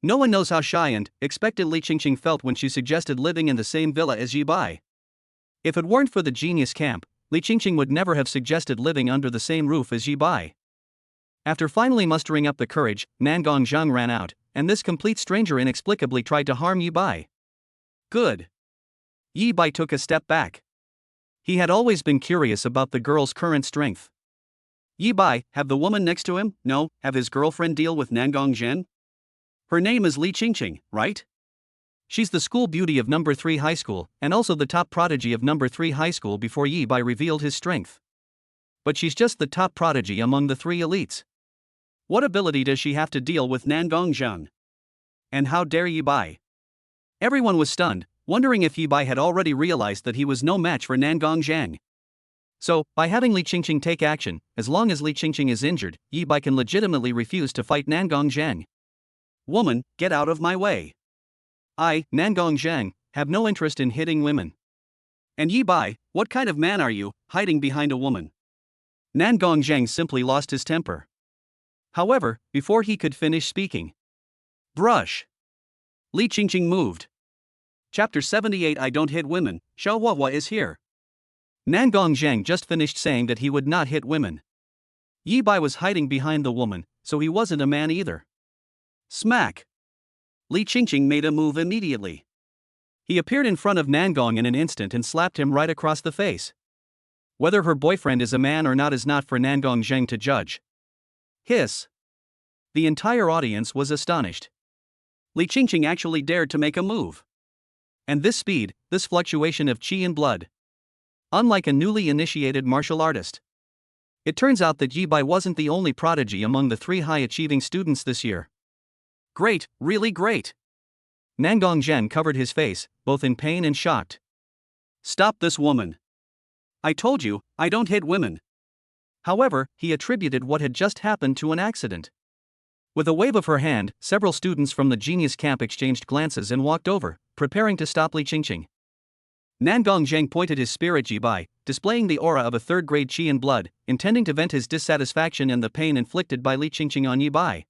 Speaker 2: No one knows how shy and expectant Li Qingqing felt when she suggested living in the same villa as Yi Bai. If it weren't for the genius camp, Li Qingqing would never have suggested living under the same roof as Yi Bai. After finally mustering up the courage, Nangong Zhang ran out, and this complete stranger inexplicably tried to harm Yi Bai. Good. Yi Bai took a step back. He had always been curious about the girl's current strength. Yi Bai, have the woman next to him, no, have his girlfriend deal with Nangong Zhen? Her name is Li Qingqing, right? She's the school beauty of number 3 high school, and also the top prodigy of number 3 high school before Yi Bai revealed his strength. But she's just the top prodigy among the 3 elites. What ability does she have to deal with Nangong Zhang? And how dare Yi Bai? Everyone was stunned, wondering if Yi Bai had already realized that he was no match for Nangong Zhang. So, by having Li Qingqing take action, as long as Li Qingqing is injured, Yi Bai can legitimately refuse to fight Nangong Zhang. Woman, get out of my way. I, Nangong Zhang, have no interest in hitting women. And Yi Bai, what kind of man are you, hiding behind a woman? Nangong Zhang simply lost his temper. However, before he could finish speaking, brush. Li Qingqing moved. Chapter 78 I don't hit women, Xiao Huahua is here. Nangong Zhang just finished saying that he would not hit women. Yi Bai was hiding behind the woman, so he wasn't a man either. Smack. Li Qingqing made a move immediately. He appeared in front of Nangong in an instant and slapped him right across the face. Whether her boyfriend is a man or not is not for Nangong Zhang to judge. Hiss. The entire audience was astonished. Li Qingqing actually dared to make a move. And this speed, this fluctuation of chi and blood. Unlike a newly initiated martial artist. It turns out that Yi Bai wasn't the only prodigy among the 3 high-achieving students this year. Great, really great. Nangong Zhang covered his face, both in pain and shocked. Stop this woman. I told you, I don't hit women. However, he attributed what had just happened to an accident. With a wave of her hand, several students from the genius camp exchanged glances and walked over, preparing to stop Li Qingqing. Nangong Zhang pointed his spear at Yi Bai, displaying the aura of a third-grade chi and blood, intending to vent his dissatisfaction and the pain inflicted by Li Qingqing on Yi Bai.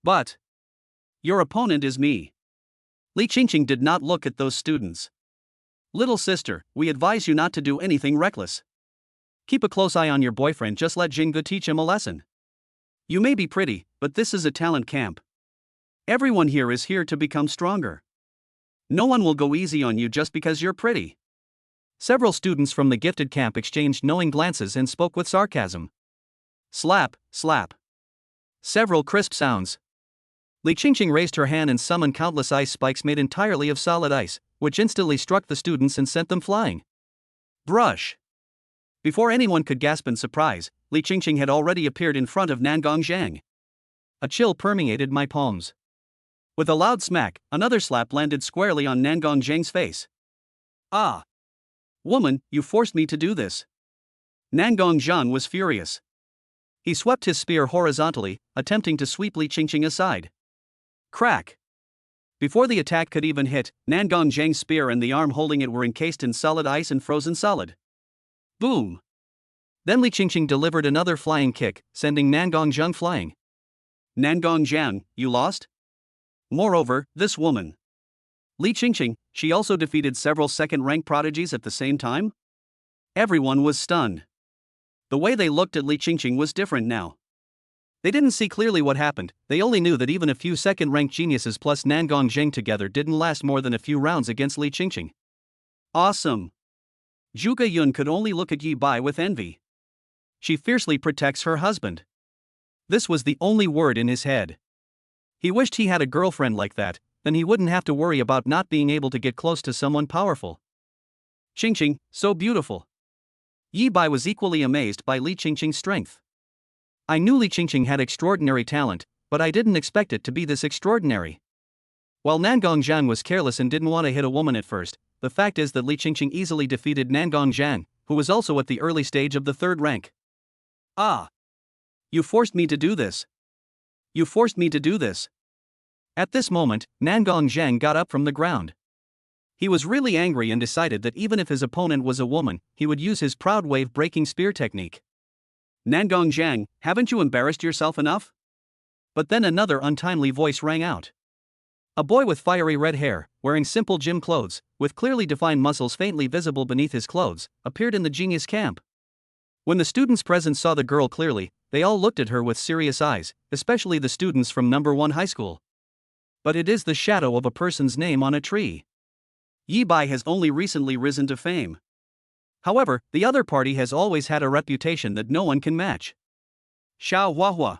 Speaker 2: But your opponent is me. Li Qingqing did not look at those students. Little sister, we advise you not to do anything reckless. Keep a close eye on your boyfriend, just let Jinggu teach him a lesson. You may be pretty, but this is a talent camp. Everyone here is here to become stronger. No one will go easy on you just because you're pretty.
Speaker 1: Several students from the gifted camp exchanged knowing glances and spoke with sarcasm.
Speaker 2: Slap, slap.
Speaker 1: Several crisp sounds. Li Qingqing raised her hand and summoned countless ice spikes made entirely of solid ice, which instantly struck the students and sent them flying.
Speaker 2: Brush. Before anyone could gasp in surprise, Li Qingqing had already appeared in front of Nangong Zhang.
Speaker 1: A chill permeated my palms.
Speaker 2: With a loud smack, another slap landed squarely on Nangong Zhang's face. Ah! Woman, you forced me to do this. Nangong Zhang was furious.
Speaker 1: He swept his spear horizontally, attempting to sweep Li Qingqing aside.
Speaker 2: Crack! Before the attack could even hit, Nangong Zhang's spear and the arm holding it were encased in solid ice and frozen solid. Boom!
Speaker 1: Then Li Qingqing delivered another flying kick, sending Nangong Zhang flying.
Speaker 2: Nangong Zhang, you lost? Moreover, this woman, Li Qingqing, she also defeated several second-rank prodigies at the same time? Everyone was stunned. The way they looked at Li Qingqing was different now.
Speaker 1: They didn't see clearly what happened, they only knew that even a few second-ranked geniuses plus Nangong Zhang together didn't last more than a few rounds against Li Qingqing.
Speaker 2: Awesome! Zhuge Yun could only look at Yi Bai with envy.
Speaker 1: She fiercely protects her husband. This was the only word in his head. He wished he had a girlfriend like that, then he wouldn't have to worry about not being able to get close to someone powerful.
Speaker 2: Qingqing, so beautiful.
Speaker 1: Yi Bai was equally amazed by Li Qingqing's strength. I knew Li Qingqing had extraordinary talent, but I didn't expect it to be this extraordinary. While Nangong Zhang was careless and didn't want to hit a woman at first, the fact is that Li Qingqing easily defeated Nangong Zhang, who was also at the early stage of the third rank.
Speaker 2: Ah! You forced me to do this. You forced me to do this.
Speaker 1: At this moment, Nangong Zhang got up from the ground. He was really angry and decided that even if his opponent was a woman, he would use his proud wave-breaking spear technique.
Speaker 2: Nangong Zhang, haven't you embarrassed yourself enough?
Speaker 1: But then another untimely voice rang out. A boy with fiery red hair, wearing simple gym clothes, with clearly defined muscles faintly visible beneath his clothes, appeared in the genius camp. When the students present saw the girl clearly, they all looked at her with serious eyes, especially the students from No. 1 high school. But it is the shadow of a person's name on a tree.
Speaker 2: Yi Bai has only recently risen to fame.
Speaker 1: However, the other party has always had a reputation that no one can match.
Speaker 2: Xiao Huahua,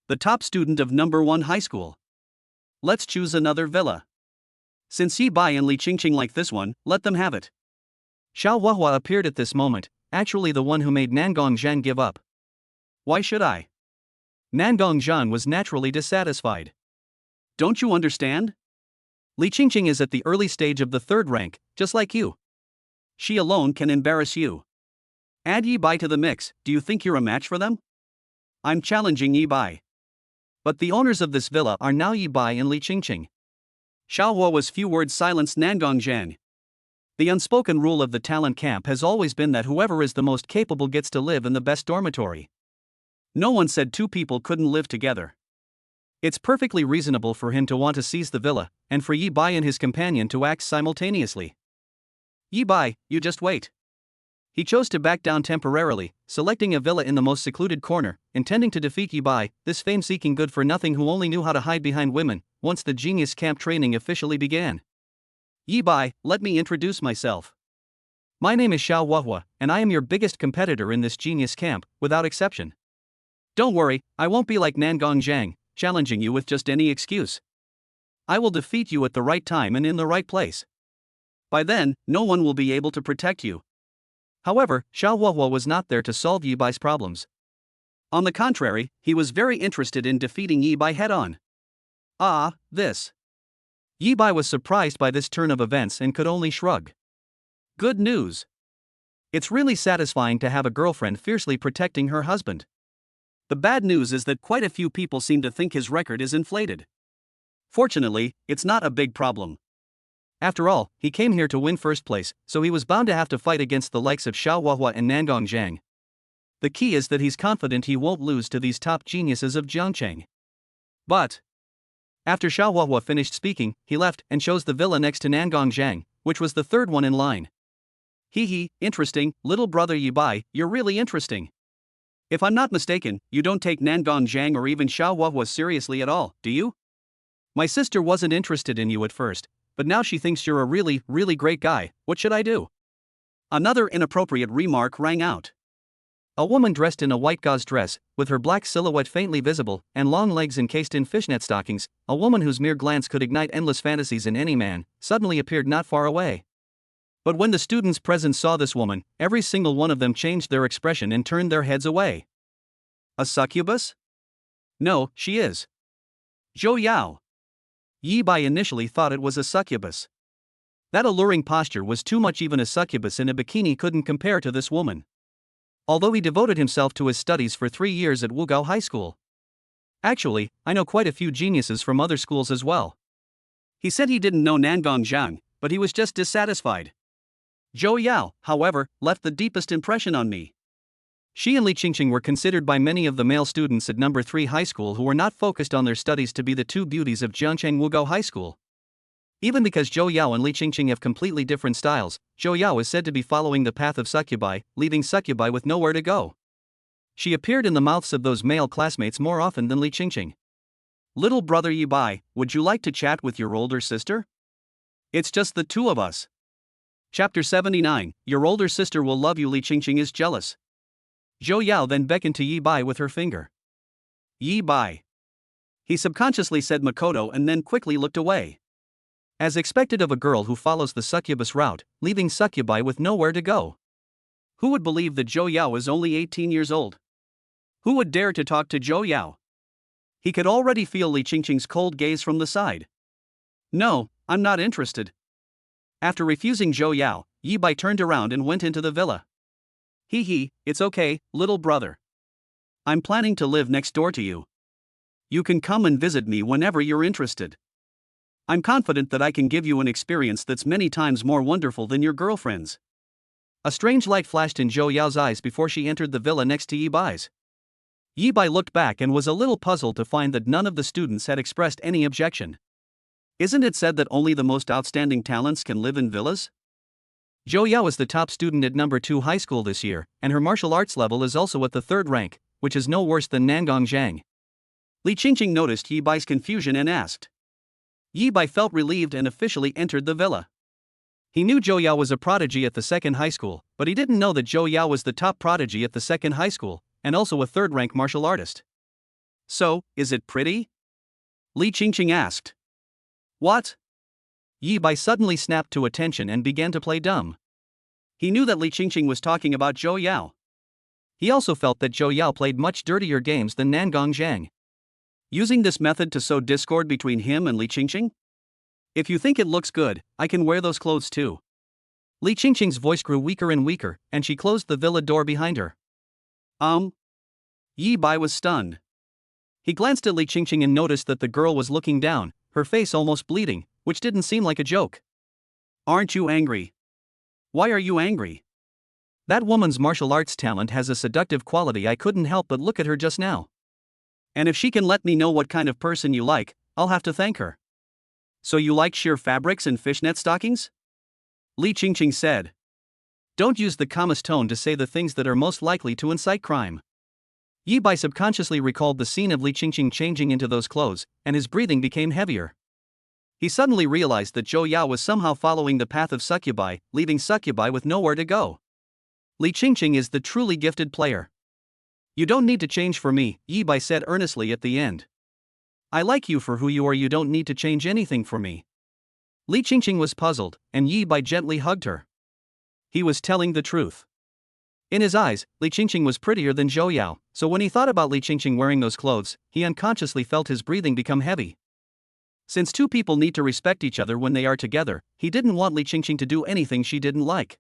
Speaker 2: the top student of No. 1 high school. Let's choose another villa. Since Yi Bai and Li Qingqing like this one, let them have it.
Speaker 1: Xiao Huahua appeared at this moment, actually the one who made Nangong Zhang give up.
Speaker 2: Why should I?
Speaker 1: Nangong Zhang was naturally dissatisfied.
Speaker 2: Don't you understand?
Speaker 1: Li Qingqing is at the early stage of the third rank, just like you.
Speaker 2: She alone can embarrass you. Add Yi Bai to the mix, do you think you're a match for them? I'm challenging Yi Bai.
Speaker 1: But the owners of this villa are now Yi Bai and Li Qingqing.
Speaker 2: Xiao Huahua's few words silenced Nangong Zhang.
Speaker 1: The unspoken rule of the talent camp has always been that whoever is the most capable gets to live in the best dormitory.
Speaker 2: No one said two people couldn't live together.
Speaker 1: It's perfectly reasonable for him to want to seize the villa, and for Yi Bai and his companion to act simultaneously.
Speaker 2: Yi Bai, you just wait.
Speaker 1: He chose to back down temporarily, selecting a villa in the most secluded corner, intending to defeat Yi Bai, this fame-seeking good-for-nothing who only knew how to hide behind women, once the genius camp training officially began.
Speaker 2: Yi Bai, let me introduce myself.
Speaker 1: My name is Xiao Huahua, and I am your biggest competitor in this genius camp, without exception.
Speaker 2: Don't worry, I won't be like Nangong Zhang, challenging you with just any excuse. I will defeat you at the right time and in the right place. By then, no one will be able to protect you.
Speaker 1: However, Xiao Huahua was not there to solve Yi Bai's problems.
Speaker 2: On the contrary, he was very interested in defeating Yi Bai head-on. Ah, this.
Speaker 1: Yi Bai was surprised by this turn of events and could only shrug.
Speaker 2: Good news.
Speaker 1: It's really satisfying to have a girlfriend fiercely protecting her husband.
Speaker 2: The bad news is that quite a few people seem to think his record is inflated. Fortunately, it's not a big problem.
Speaker 1: After all, he came here to win first place, so he was bound to have to fight against the likes of Xiao Huahua and Nangong Zhang. The key is that he's confident he won't lose to these top geniuses of Jiangcheng.
Speaker 2: But
Speaker 1: after Xiao Huahua finished speaking, he left and chose the villa next to Nangong Zhang, which was the third one in line.
Speaker 2: Hee, interesting, little brother Yi Bai, you're really interesting. If I'm not mistaken, you don't take Nangong Zhang or even Xiao Huahua seriously at all, do you?
Speaker 1: My sister wasn't interested in you at first,
Speaker 2: but now she thinks you're a really, really great guy. What should I do? Another inappropriate remark rang out.
Speaker 1: A woman dressed in a white gauze dress, with her black silhouette faintly visible, and long legs encased in fishnet stockings, a woman whose mere glance could ignite endless fantasies in any man, suddenly appeared not far away. But when the students present saw this woman, every single one of them changed their expression and turned their heads away.
Speaker 2: A succubus?
Speaker 1: No, she is.
Speaker 2: Zhou Yao.
Speaker 1: Yi Bai initially thought it was a succubus. That alluring posture was too much. Even a succubus in a bikini couldn't compare to this woman. Although he devoted himself to his studies for 3 years at Wugao High School. Actually, I know quite a few geniuses from other schools as well.
Speaker 2: He said he didn't know Nangong Zhang, but he was just dissatisfied. Zhou Yao, however, left the deepest impression on me.
Speaker 1: She and Li Qingqing were considered by many of the male students at No. 3 High School who were not focused on their studies to be the two beauties of Jiangcheng Wugao High School. Even because Zhou Yao and Li Qingqing have completely different styles, Zhou Yao is said to be following the path of succubi, leaving succubi with nowhere to go. She appeared in the mouths of those male classmates more often than Li Qingqing.
Speaker 2: Little brother Yi Bai, would you like to chat with your older sister? It's just the two of us. Chapter 79, Your older sister will love you. Li Qingqing is jealous.
Speaker 1: Zhou Yao then beckoned to Yi Bai with her finger.
Speaker 2: Yi Bai. He subconsciously said Makoto and then quickly looked away.
Speaker 1: As expected of a girl who follows the succubus route, leaving succubi with nowhere to go.
Speaker 2: Who would believe that Zhou Yao is only 18 years old? Who would dare to talk to Zhou Yao? He could already feel Li Qingqing's cold gaze from the side. No, I'm not interested. After refusing Zhou Yao, Yi Bai turned around and went into the villa. Hee, it's okay, little brother. I'm planning to live next door to you. You can come and visit me whenever you're interested. I'm confident that I can give you an experience that's many times more wonderful than your girlfriend's.
Speaker 1: A strange light flashed in Zhou Yao's eyes before she entered the villa next to Yi Bai's. Yi Bai looked back and was a little puzzled to find that none of the students had expressed any objection.
Speaker 2: Isn't it said that only the most outstanding talents can live in villas?
Speaker 1: Zhou Yao is the top student at No. 2 High School this year, and her martial arts level is also at the 3rd rank, which is no worse than Nangong Zhang.
Speaker 2: Li Qingqing noticed Yi Bai's confusion and asked. Yi Bai felt relieved and officially entered the villa.
Speaker 1: He knew Zhou Yao was a prodigy at the 2nd high school, but he didn't know that Zhou Yao was the top prodigy at the 2nd high school, and also a 3rd-rank martial artist.
Speaker 2: So, is it pretty? Li Qingqing asked.
Speaker 1: What? Yi Bai suddenly snapped to attention and began to play dumb.
Speaker 2: He knew that Li Qingqing was talking about Zhou Yao.
Speaker 1: He also felt that Zhou Yao played much dirtier games than Nangong Zhang.
Speaker 2: Using this method to sow discord between him and Li Qingqing? If you think it looks good, I can wear those clothes too.
Speaker 1: Li Qingqing's voice grew weaker and weaker, and she closed the villa door behind her.
Speaker 2: Yi Bai was stunned.
Speaker 1: He glanced at Li Qingqing and noticed that the girl was looking down, her face almost bleeding, which didn't seem like a joke.
Speaker 2: Aren't you angry? Why are you angry?
Speaker 1: That woman's martial arts talent has a seductive quality. I couldn't help but look at her just now.
Speaker 2: And if she can let me know what kind of person you like, I'll have to thank her. So you like sheer fabrics and fishnet stockings? Li Qingqing said.
Speaker 1: Don't use the calmest tone to say the things that are most likely to incite crime. Yi Bai subconsciously recalled the scene of Li Qingqing changing into those clothes, and his breathing became heavier. He suddenly realized that Zhou Yao was somehow following the path of succubi, leaving succubi with nowhere to go. Li Qingqing is the truly gifted player. You don't need to change for me, Yi Bai said earnestly at the end. I like you for who you are. You don't need to change anything for me. Li Qingqing was puzzled, and Yi Bai gently hugged her. He was telling the truth. In his eyes, Li Qingqing was prettier than Zhou Yao, so when he thought about Li Qingqing wearing those clothes, he unconsciously felt his breathing become heavy. Since two people need to respect each other when they are together, he didn't want Li Qingqing to do anything she didn't like.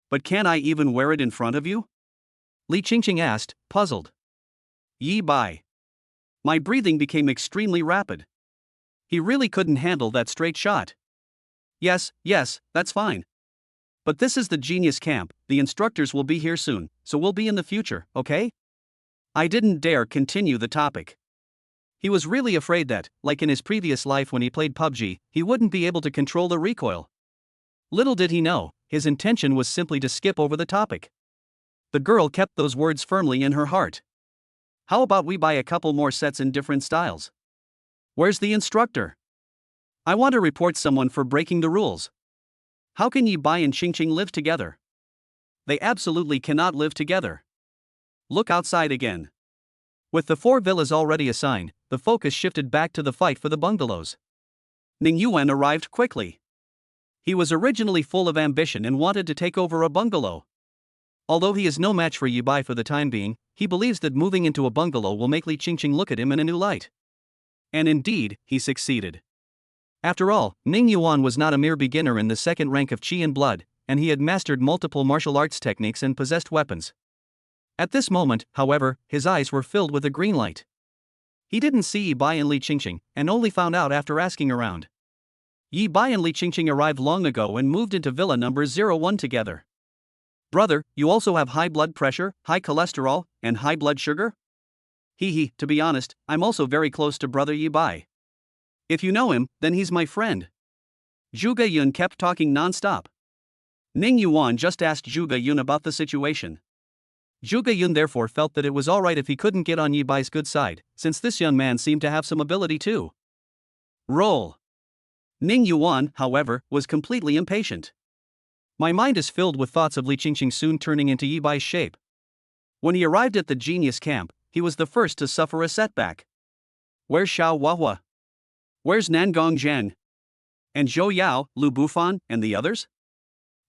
Speaker 2: But can I even wear it in front of you?
Speaker 1: Li Qingqing asked, puzzled.
Speaker 2: Yi Bai. My breathing became extremely rapid. He really couldn't handle that straight shot. Yes, that's fine. But this is the genius camp, the instructors will be here soon, so we'll be in the future, okay? I didn't dare continue the topic. He was really afraid that, like in his previous life when he played PUBG, he wouldn't be able to control the recoil. Little did he know, his intention was simply to skip over the topic. The girl kept those words firmly in her heart. How about we buy a couple more sets in different styles? Where's the instructor? I want to report someone for breaking the rules. How can Yi Bai and Qingqing live together? They absolutely cannot live together. Look outside again. With the 4 villas already assigned, the focus shifted back to the fight for the bungalows. Ning Yuan arrived quickly. He was originally full of ambition and wanted to take over a bungalow. Although he is no match for Yi Bai for the time being, he believes that moving into a bungalow will make Li Qingqing look at him in a new light. And indeed, he succeeded. After all, Ning Yuan was not a mere beginner in the second rank of Qi and Blood, and he had mastered multiple martial arts techniques and possessed weapons. At this moment, however, his eyes were filled with a green light. He didn't see Yi Bai and Li Qingqing, and only found out after asking around. Yi Bai and Li Qingqing arrived long ago and moved into villa number 01 together. Brother, you also have high blood pressure, high cholesterol, and high blood sugar? To be honest, I'm also very close to brother Yi Bai. If you know him, then he's my friend. Zhuge Yun kept talking non-stop. Ning Yuan just asked Zhuge Yun about the situation. Zhuge Yun therefore felt that it was alright if he couldn't get on Yi Bai's good side, since this young man seemed to have some ability too. Roll. Ning Yuan, however, was completely impatient. My mind is filled with thoughts of Li Qingqing soon turning into Yi Bai's shape. When he arrived at the genius camp, he was the first to suffer a setback. Where's Xiao Huahua? Where's Nangong Zhang? And Zhou Yao, Lu Bufan, and the others?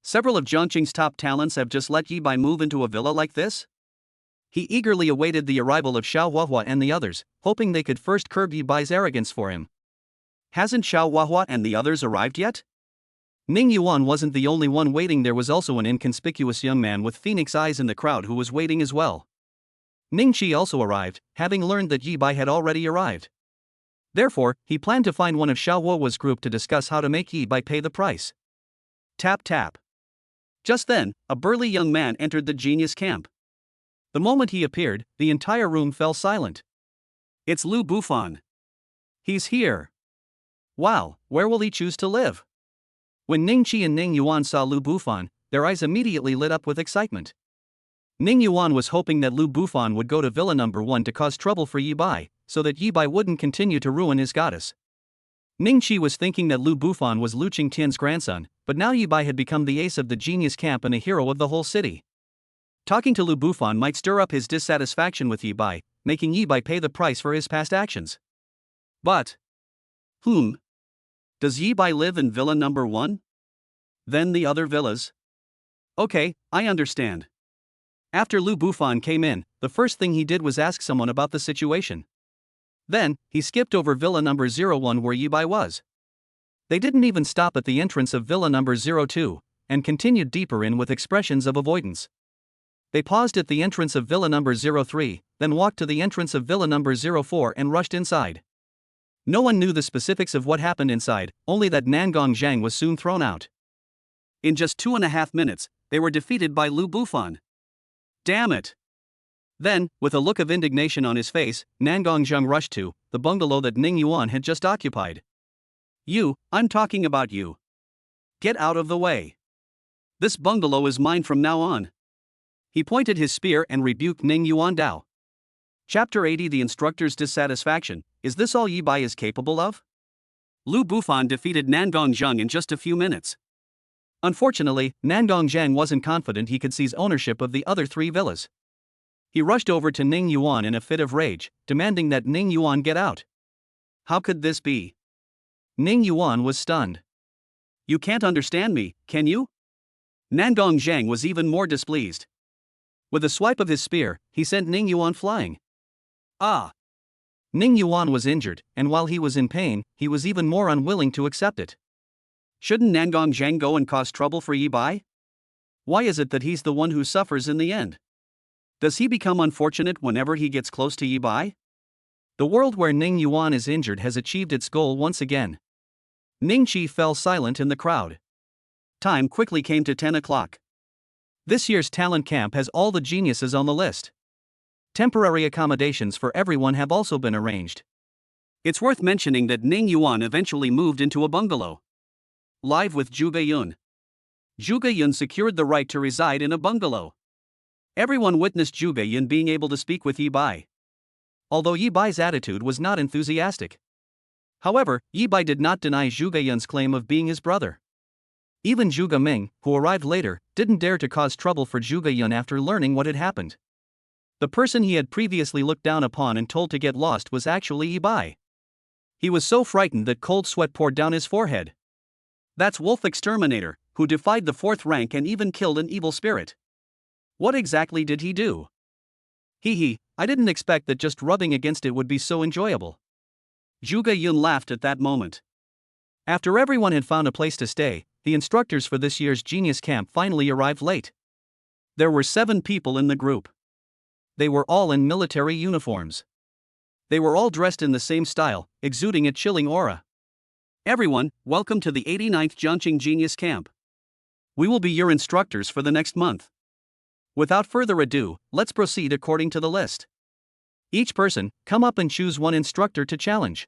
Speaker 2: Several of Zhongqing's top talents have just let Yi Bai move into a villa like this? He eagerly awaited the arrival of Xiao Huahua and the others, hoping they could first curb Yi Bai's arrogance for him. Hasn't Xiao Huahua and the others arrived yet? Ning Yuan wasn't the only one waiting. There was also an inconspicuous young man with phoenix eyes in the crowd who was waiting as well. Ning Qi also arrived, having learned that Yi Bai had already arrived. Therefore, he planned to find one of Xiao Huahua's group to discuss how to make Yi Bai pay the price. Tap tap. Just then, a burly young man entered the genius camp. The moment he appeared, the entire room fell silent. It's Lu Bufan. He's here. Wow, where will he choose to live? When Ning Qi and Ning Yuan saw Lu Bufan, their eyes immediately lit up with excitement. Ning Yuan was hoping that Lu Bufan would go to villa number 1 to cause trouble for Yi Bai, so that Yi Bai wouldn't continue to ruin his goddess. Ning Qi was thinking that Lu Bufan was Lu Qingtian's grandson, but now Yi Bai had become the ace of the genius camp and a hero of the whole city. Talking to Lu Bufan might stir up his dissatisfaction with Yi Bai, making Yi Bai pay the price for his past actions. But does Yi Bai live in villa number 1? Then the other villas? Okay, I understand. After Lu Bufan came in, the first thing he did was ask someone about the situation. Then, he skipped over villa number 01 where Yi Bai was. They didn't even stop at the entrance of villa number 02, and continued deeper in with expressions of avoidance. They paused at the entrance of villa number 03, then walked to the entrance of villa number 04 and rushed inside. No one knew the specifics of what happened inside, only that Nangong Zhang was soon thrown out. In just 2.5 minutes, they were defeated by Lu Bufan. Damn it! Then, with a look of indignation on his face, Nangong Zhang rushed to the bungalow that Ning Yuan had just occupied. I'm talking about you. Get out of the way. This bungalow is mine from now on. He pointed his spear and rebuked Ning Yuan Dao. Chapter 80 The Instructor's Dissatisfaction. Is this all Yi Bai is capable of? Lu Bufan defeated Nangong Zhang in just a few minutes. Unfortunately, Nangong Zhang wasn't confident he could seize ownership of the other 3 villas. He rushed over to Ning Yuan in a fit of rage, demanding that Ning Yuan get out. How could this be? Ning Yuan was stunned. You can't understand me, can you? Nangong Zhang was even more displeased. With a swipe of his spear, he sent Ning Yuan flying. Ning Yuan was injured, and while he was in pain, he was even more unwilling to accept it. Shouldn't Nangong Zhang go and cause trouble for Yi Bai? Why is it that he's the one who suffers in the end? Does he become unfortunate whenever he gets close to Yi Bai? The world where Ning Yuan is injured has achieved its goal once again. Ning Qi fell silent in the crowd. Time quickly came to 10 o'clock. This year's talent camp has all the geniuses on the list. Temporary accommodations for everyone have also been arranged. It's worth mentioning that Ning Yuan eventually moved into a bungalow. Live with Zhuge Yun. Zhuge Yun secured the right to reside in a bungalow. Everyone witnessed Zhuge Yun being able to speak with Yi Bai. Although Yi Bai's attitude was not enthusiastic. However, Yi Bai did not deny Zhuge Yun's claim of being his brother. Even Zhuge Ming, who arrived later, didn't dare to cause trouble for Zhuge Yun after learning what had happened. The person he had previously looked down upon and told to get lost was actually Yi Bai. He was so frightened that cold sweat poured down his forehead. That's Wolf Exterminator, who defied the 4th rank and even killed an evil spirit. What exactly did he do? I didn't expect that just rubbing against it would be so enjoyable. Zhuge Yun laughed at that moment. After everyone had found a place to stay, the instructors for this year's Genius Camp finally arrived late. There were 7 people in the group. They were all in military uniforms. They were all dressed in the same style, exuding a chilling aura. Everyone, welcome to the 89th Jiangqing Genius Camp. We will be your instructors for the next month. Without further ado, let's proceed according to the list. Each person, come up and choose one instructor to challenge.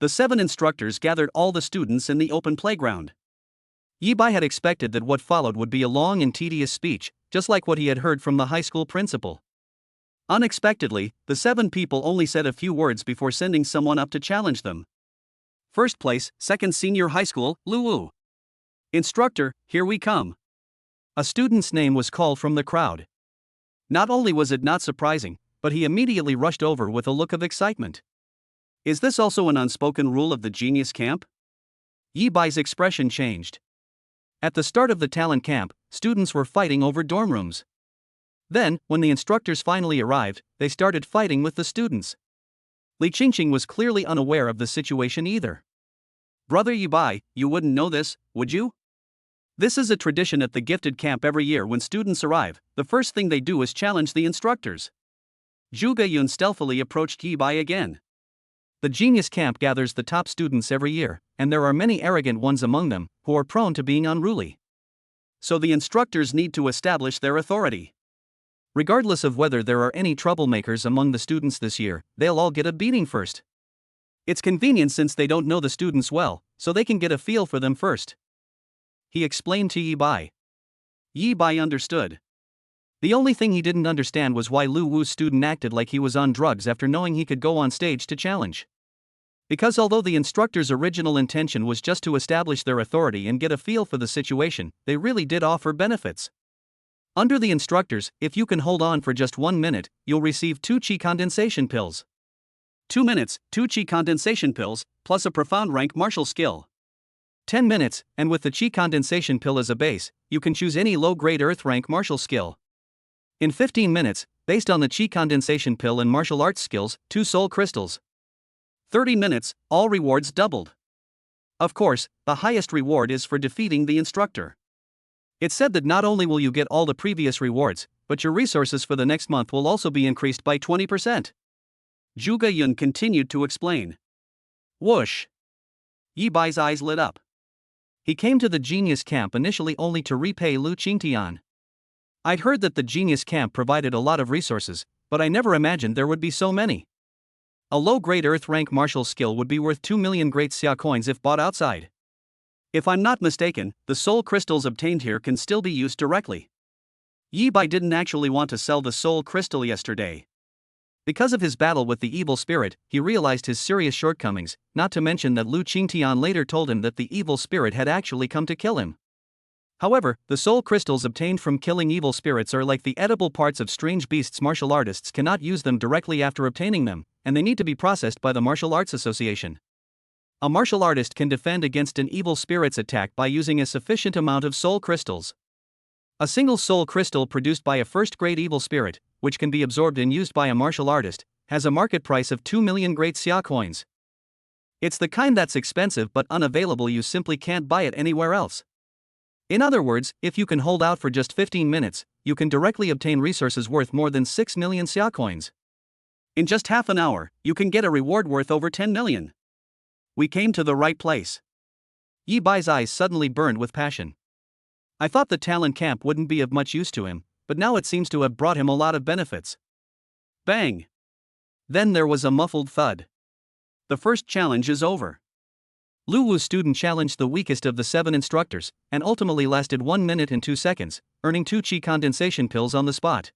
Speaker 2: The 7 instructors gathered all the students in the open playground. Yi Bai had expected that what followed would be a long and tedious speech, just like what he had heard from the high school principal. Unexpectedly, the 7 people only said a few words before sending someone up to challenge them. First place, 2nd Senior High School, Lu Wu. Instructor, here we come. A student's name was called from the crowd. Not only was it not surprising, but he immediately rushed over with a look of excitement. Is this also an unspoken rule of the Genius Camp? Yi Bai's expression changed. At the start of the talent camp, students were fighting over dorm rooms. Then, when the instructors finally arrived, they started fighting with the students. Li Qingqing was clearly unaware of the situation either. Brother Yi Bai, you wouldn't know this, would you? This is a tradition at the gifted camp every year. When students arrive, the first thing they do is challenge the instructors. Zhuge Yun stealthily approached Yi Bai again. The Genius Camp gathers the top students every year, and there are many arrogant ones among them, who are prone to being unruly. So the instructors need to establish their authority. Regardless of whether there are any troublemakers among the students this year, they'll all get a beating first. It's convenient since they don't know the students well, so they can get a feel for them first. He explained to Yi Bai. Yi Bai understood. The only thing he didn't understand was why Lu Wu's student acted like he was on drugs after knowing he could go on stage to challenge. Because although the instructor's original intention was just to establish their authority and get a feel for the situation, they really did offer benefits. Under the instructors, if you can hold on for just 1 minute, you'll receive 2 Qi condensation pills. 2 minutes, 2 Qi condensation pills, plus a profound rank martial skill. 10 minutes, and with the Qi condensation pill as a base, you can choose any low-grade earth rank martial skill. In 15 minutes, based on the Qi condensation pill and martial arts skills, 2 soul crystals. 30 minutes, all rewards doubled. Of course, the highest reward is for defeating the instructor. It's said that not only will you get all the previous rewards, but your resources for the next month will also be increased by 20%. Zhuge Yun continued to explain. Whoosh! Yi Bai's eyes lit up. He came to the Genius Camp initially only to repay Lu Qingtian. I'd heard that the Genius Camp provided a lot of resources, but I never imagined there would be so many. A low-grade earth rank martial skill would be worth 2 million great xia coins if bought outside. If I'm not mistaken, the soul crystals obtained here can still be used directly. Yi Bai didn't actually want to sell the soul crystal yesterday. Because of his battle with the evil spirit, he realized his serious shortcomings, not to mention that Lu Qingtian later told him that the evil spirit had actually come to kill him. However, the soul crystals obtained from killing evil spirits are like the edible parts of strange beasts. Martial artists cannot use them directly after obtaining them, and they need to be processed by the Martial Arts Association. A martial artist can defend against an evil spirit's attack by using a sufficient amount of soul crystals. A single soul crystal produced by a first-grade evil spirit, which can be absorbed and used by a martial artist, has a market price of 2 million great xia coins. It's the kind that's expensive but unavailable. You simply can't buy it anywhere else. In other words, if you can hold out for just 15 minutes, you can directly obtain resources worth more than 6 million xia coins. In just half an hour, you can get a reward worth over 10 million. We came to the right place. Yi Bai's eyes suddenly burned with passion. I thought the talent camp wouldn't be of much use to him, but now it seems to have brought him a lot of benefits. Bang! Then there was a muffled thud. The first challenge is over. Lu Wu's student challenged the weakest of the 7 instructors, and ultimately lasted 1 minute and 2 seconds, earning 2 Qi condensation pills on the spot.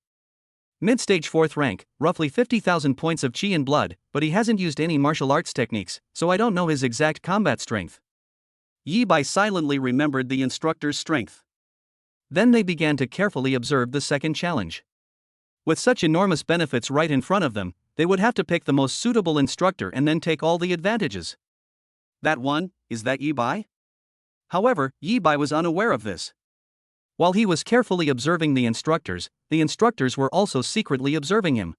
Speaker 1: Mid-stage 4th rank, roughly 50,000 points of chi and blood, but he hasn't used any martial arts techniques, so I don't know his exact combat strength.
Speaker 2: Yi Bai silently remembered the instructor's strength.
Speaker 1: Then they began to carefully observe the second challenge. With such enormous benefits right in front of them, they would have to pick the most suitable instructor and then take all the advantages.
Speaker 2: That one, is that Yi Bai? However, Yi Bai was unaware of this.
Speaker 1: While he was carefully observing the instructors were also secretly observing him.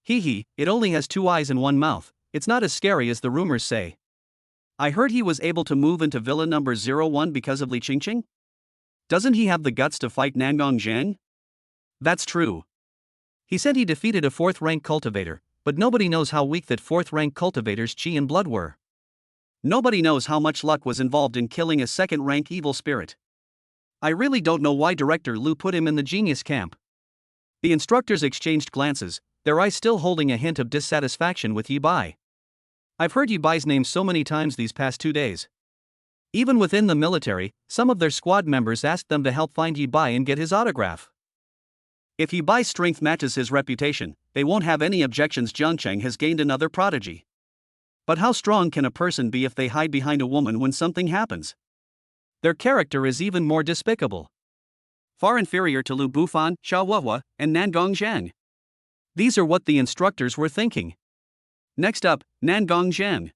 Speaker 2: Hee, it only has 2 eyes and 1 mouth, it's not as scary as the rumors say. I heard he was able to move into villa number 01 because of Li Qingqing? Doesn't he have the guts to fight Nangong Zhang?
Speaker 1: That's true. He said he defeated a 4th rank cultivator, but nobody knows how weak that 4th rank cultivator's chi and blood were.
Speaker 2: Nobody knows how much luck was involved in killing a 2nd rank evil spirit. I really don't know why Director Lu put him in the genius camp.
Speaker 1: The instructors exchanged glances, their eyes still holding a hint of dissatisfaction with Yi Bai. I've heard Yi Bai's name so many times these past 2 days. Even within the military, some of their squad members asked them to help find Yi Bai and get his autograph.
Speaker 2: If Yi Bai's strength matches his reputation, they won't have any objections. Jiangcheng has gained another prodigy. But how strong can a person be if they hide behind a woman when something happens?
Speaker 1: Their character is even more despicable.
Speaker 2: Far inferior to Lu Bufan, Xiao Huahua, and Nangong Zhang.
Speaker 1: These are what the instructors were thinking.
Speaker 2: Next up, Nangong Zhang.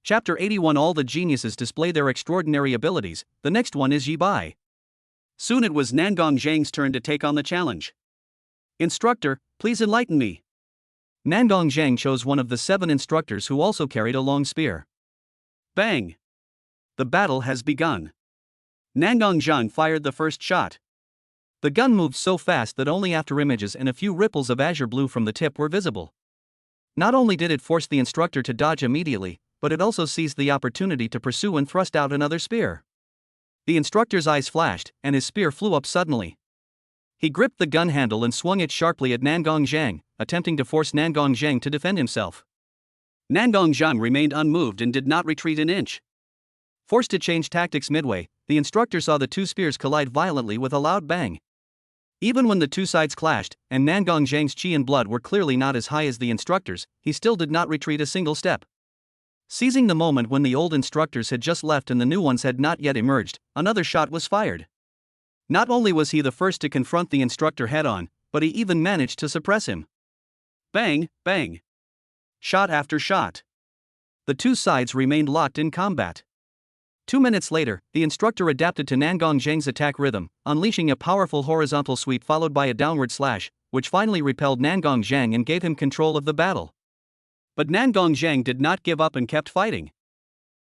Speaker 1: Chapter 81. All the geniuses display their extraordinary abilities. The next one is Yi Bai.
Speaker 2: Soon it was Nangong Zhang's turn to take on the challenge. Instructor, please enlighten me.
Speaker 1: Nangong Zhang chose one of the 7 instructors who also carried a long spear.
Speaker 2: Bang! The battle has begun. Nangong Zhang fired the first shot.
Speaker 1: The gun moved so fast that only after images and a few ripples of azure blue from the tip were visible. Not only did it force the instructor to dodge immediately, but it also seized the opportunity to pursue and thrust out another spear. The instructor's eyes flashed, and his spear flew up suddenly. He gripped the gun handle and swung it sharply at Nangong Zhang, attempting to force Nangong Zhang to defend himself.
Speaker 2: Nangong Zhang remained unmoved and did not retreat an inch.
Speaker 1: Forced to change tactics midway, the instructor saw the 2 spears collide violently with a loud bang. Even when the 2 sides clashed, and Nangong Zhang's chi and blood were clearly not as high as the instructors, he still did not retreat a single step. Seizing the moment when the old instructors had just left and the new ones had not yet emerged, another shot was fired. Not only was he the first to confront the instructor head-on, but he even managed to suppress him.
Speaker 2: Bang, bang. Shot after shot.
Speaker 1: The 2 sides remained locked in combat. 2 minutes later, the instructor adapted to Nangong Zhang's attack rhythm, unleashing a powerful horizontal sweep followed by a downward slash, which finally repelled Nangong Zhang and gave him control of the battle.
Speaker 2: But Nangong Zhang did not give up and kept fighting.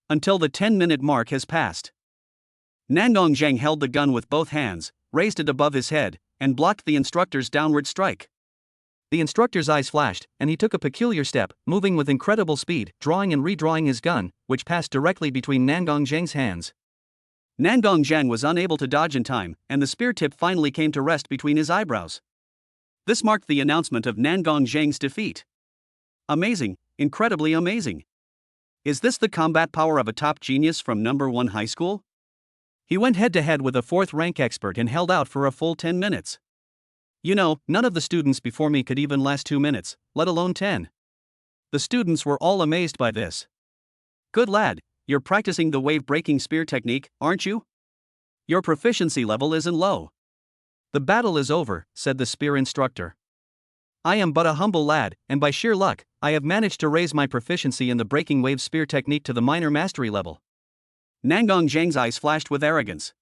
Speaker 2: Until the 10-minute mark has passed. Nangong Zhang held the gun with both hands, raised it above his head, and blocked the instructor's downward strike.
Speaker 1: The instructor's eyes flashed, and he took a peculiar step, moving with incredible speed, drawing and redrawing his gun, which passed directly between Nangong Zhang's hands.
Speaker 2: Nangong Zhang was unable to dodge in time, and the spear tip finally came to rest between his eyebrows. This marked the announcement of Nangong Zhang's defeat. Amazing, incredibly amazing. Is this the combat power of a top genius from number 1 high school?
Speaker 1: He went head-to-head with a 4th rank expert and held out for a full 10 minutes. You know, none of the students before me could even last 2 minutes, let alone 10. The students were all amazed by this.
Speaker 2: Good lad, you're practicing the wave-breaking spear technique, aren't you? Your proficiency level isn't low.
Speaker 1: The battle is over, said the spear instructor. I am but a humble lad, and by sheer luck, I have managed to raise my proficiency in the breaking wave spear technique to the minor mastery level.
Speaker 2: Nangong Zhang's eyes flashed with arrogance.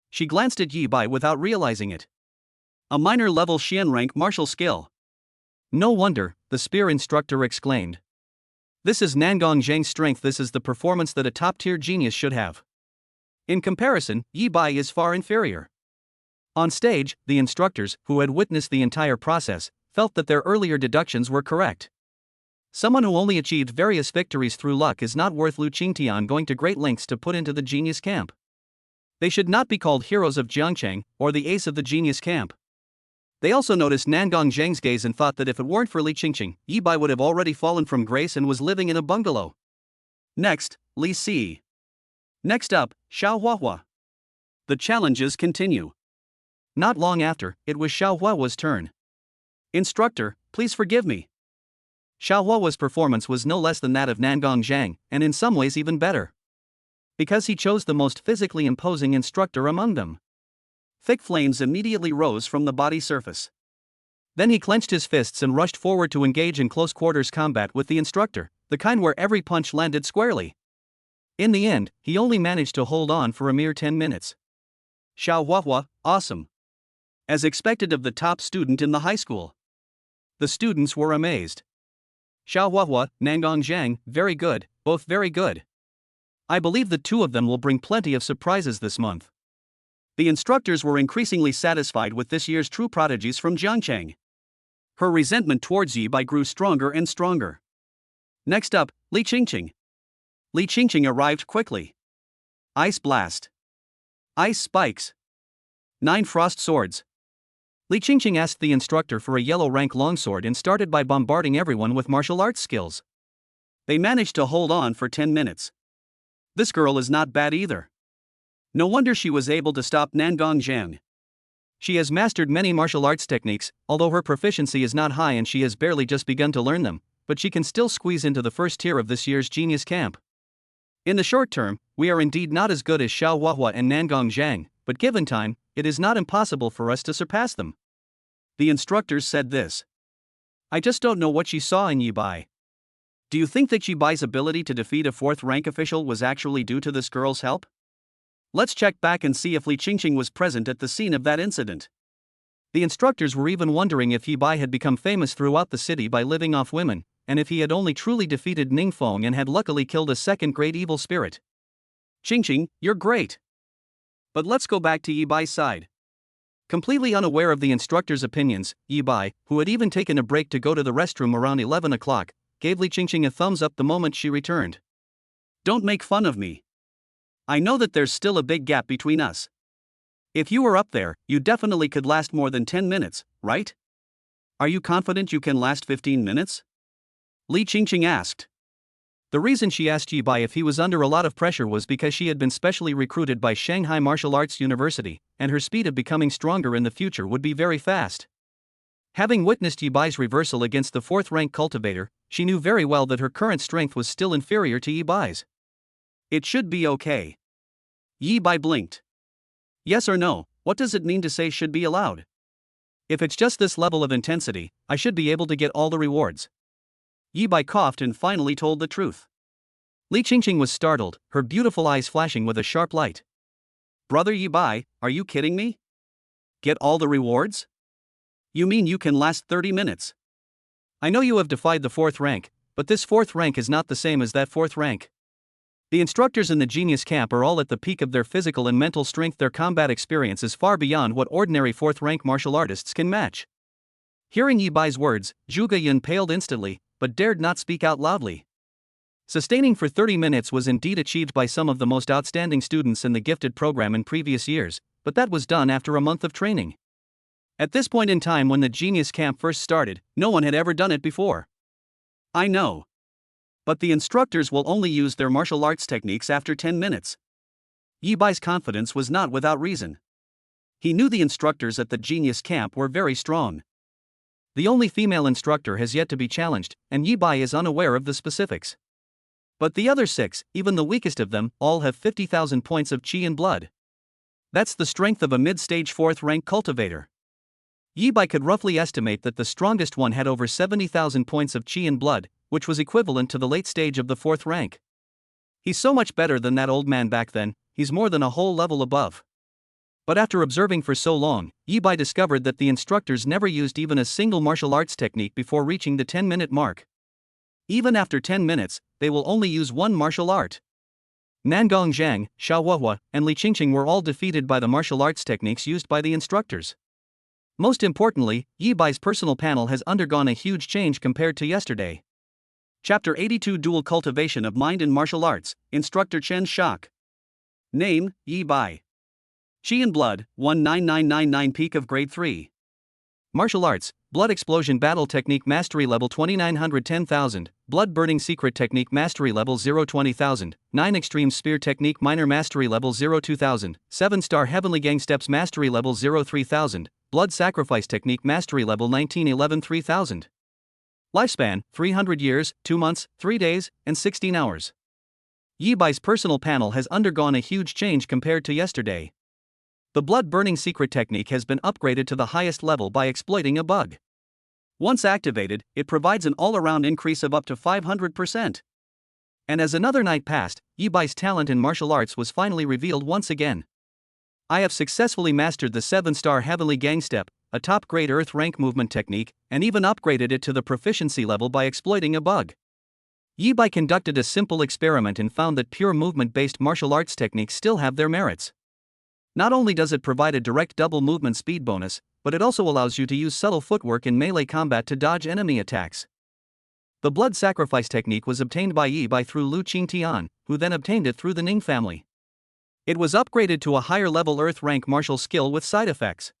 Speaker 1: She glanced at Yi Bai without realizing it.
Speaker 2: A minor level Xian rank martial skill.
Speaker 1: No wonder, the spear instructor exclaimed. This is Nangong Zhang's strength. This is the performance that a top-tier genius should have. In comparison, Yi Bai is far inferior. On stage, the instructors, who had witnessed the entire process, felt that their earlier deductions were correct. Someone who only achieved various victories through luck is not worth Lu Qingtian going to great lengths to put into the genius camp. They should not be called heroes of Jiangcheng, or the ace of the genius camp. They also noticed Nangong Zhang's gaze and thought that if it weren't for Li Qingqing, Yi Bai would have already fallen from grace and was living in a bungalow.
Speaker 2: Next, Li Si. Next up, Xiao Huahua. The challenges continue.
Speaker 1: Not long after, it was Xiao Huahua's turn.
Speaker 2: Instructor, please forgive me. Xiao Hua's performance was no less than that of Nangong Zhang, and in some ways even better. Because he chose the most physically imposing instructor among them. Thick flames immediately rose from the body surface. Then he clenched his fists and rushed forward to engage in close quarters combat with the instructor, the kind where every punch landed squarely. In the end, he only managed to hold on for a mere 10 minutes. Xiao Hua, awesome. As expected of the top student in the high school. The students were amazed. Xiao Hua, Nangong Zhang, very good, both very good. I believe the two of them will bring plenty of surprises this month. The instructors were increasingly satisfied with this year's true prodigies from Jiangcheng. Her resentment towards Yi Bai grew stronger and stronger. Next up, Li Qingqing. Li Qingqing arrived quickly. Ice blast. Ice spikes. 9 frost swords. Li Qingqing asked the instructor for a yellow rank longsword and started by bombarding everyone with martial arts skills. They managed to hold on for 10 minutes. This girl is not bad either. No wonder she was able to stop Nangong Zhang. She has mastered many martial arts techniques, although her proficiency is not high and she has barely just begun to learn them, but she can still squeeze into the first tier of this year's Genius Camp. In the short term, we are indeed not as good as Xiao Hua and Nangong Zhang, but given time, it is not impossible for us to surpass them. The instructors said this. I just don't know what she saw in Yi Bai. Do you think that Yi Bai's ability to defeat a 4th rank official was actually due to this girl's help? Let's check back and see if Li Qingqing was present at the scene of that incident. The instructors were even wondering if Yi Bai had become famous throughout the city by living off women, and if he had only truly defeated Ningfeng and had luckily killed a second great evil spirit. Qingqing, you're great. But let's go back to Yi Bai's side. Completely unaware of the instructor's opinions, Yi Bai, who had even taken a break to go to the restroom around 11 o'clock, gave Li Qingqing a thumbs up the moment she returned. Don't make fun of me. I know that there's still a big gap between us. If you were up there, you definitely could last more than 10 minutes, right? Are you confident you can last 15 minutes? Li Qingqing asked. The reason she asked Yi Bai if he was under a lot of pressure was because she had been specially recruited by Shanghai Martial Arts University, and her speed of becoming stronger in the future would be very fast. Having witnessed Yi Bai's reversal against the 4th rank cultivator, she knew very well that her current strength was still inferior to Yi Bai's. It should be okay. Yi Bai blinked. Yes or no, what does it mean to say should be allowed? If it's just this level of intensity, I should be able to get all the rewards. Yi Bai coughed and finally told the truth. Li Qingqing was startled, her beautiful eyes flashing with a sharp light. Brother Yi Bai, are you kidding me? Get all the rewards? You mean you can last 30 minutes? I know you have defied the 4th rank, but this 4th rank is not the same as that 4th rank. The instructors in the Genius Camp are all at the peak of their physical and mental strength. Their combat experience is far beyond what ordinary 4th rank martial artists can match. Hearing Yi Bai's words, Zhuge Yun paled instantly, but dared not speak out loudly. Sustaining for 30 minutes was indeed achieved by some of the most outstanding students in the gifted program in previous years, but that was done after a month of training. At this point in time when the Genius Camp first started, no one had ever done it before. I know. But the instructors will only use their martial arts techniques after 10 minutes. Yi Bai's confidence was not without reason. He knew the instructors at the Genius Camp were very strong. The only female instructor has yet to be challenged, and Yi Bai is unaware of the specifics. But the other 6, even the weakest of them, all have 50,000 points of chi and blood. That's the strength of a mid-stage 4th rank cultivator. Yi Bai could roughly estimate that the strongest one had over 70,000 points of chi and blood, which was equivalent to the late stage of the 4th rank. He's so much better than that old man back then, he's more than a whole level above. But after observing for so long, Yi Bai discovered that the instructors never used even a single martial arts technique before reaching the 10-minute mark. Even after 10 minutes, they will only use one martial art. Nangong Zhang, Xiao Hua, and Li Qingqing were all defeated by the martial arts techniques used by the instructors. Most importantly, Yi Bai's personal panel has undergone a huge change compared to yesterday. Chapter 82 Dual Cultivation of Mind in Martial Arts, Instructor Chen Shock. Name, Yi Bai. Chi and Blood, 19999 peak of Grade 3. Martial Arts, Blood Explosion Battle Technique Mastery Level 2910,000, Blood Burning Secret Technique Mastery Level 020,000, 9 Extreme Spear Technique Minor Mastery Level 02,000, 7-Star Heavenly Gang Steps Mastery Level 03,000,
Speaker 1: blood sacrifice technique mastery level 1911 3000. Lifespan, 300 years, 2 months, 3 days, and 16 hours. Yi Bai's personal panel has undergone a huge change compared to yesterday. The blood-burning secret technique has been upgraded to the highest level by exploiting a bug. Once activated, it provides an all-around increase of up to 500%. And as another night passed, Yi Bai's talent in martial arts was finally revealed once again. I have successfully mastered the 7-star Heavenly Gang Step, a top-grade Earth rank movement technique, and even upgraded it to the proficiency level by exploiting a bug. Yi Bai conducted a simple experiment and found that pure movement-based martial arts techniques still have their merits. Not only does it provide a direct double movement speed bonus, but it also allows you to use subtle footwork in melee combat to dodge enemy attacks. The blood sacrifice technique was obtained by Yi Bai through Lu Qingtian, who then obtained it through the Ning family. It was upgraded to a higher level Earth rank martial skill with side effects.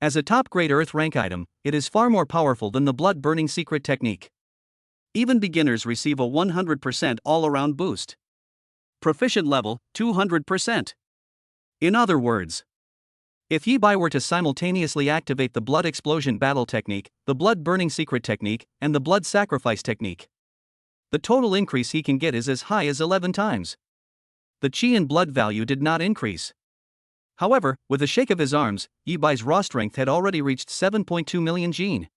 Speaker 1: As a top-grade Earth rank item, it is far more powerful than the blood-burning secret technique. Even beginners receive a 100% all-around boost. Proficient level, 200%. In other words, if Yi Bai were to simultaneously activate the blood explosion battle technique, the blood-burning secret technique, and the blood sacrifice technique, the total increase he can get is as high as 11 times. The qi and blood value did not increase. However, with a shake of his arms, Yi Bai's raw strength had already reached 7.2 million jin.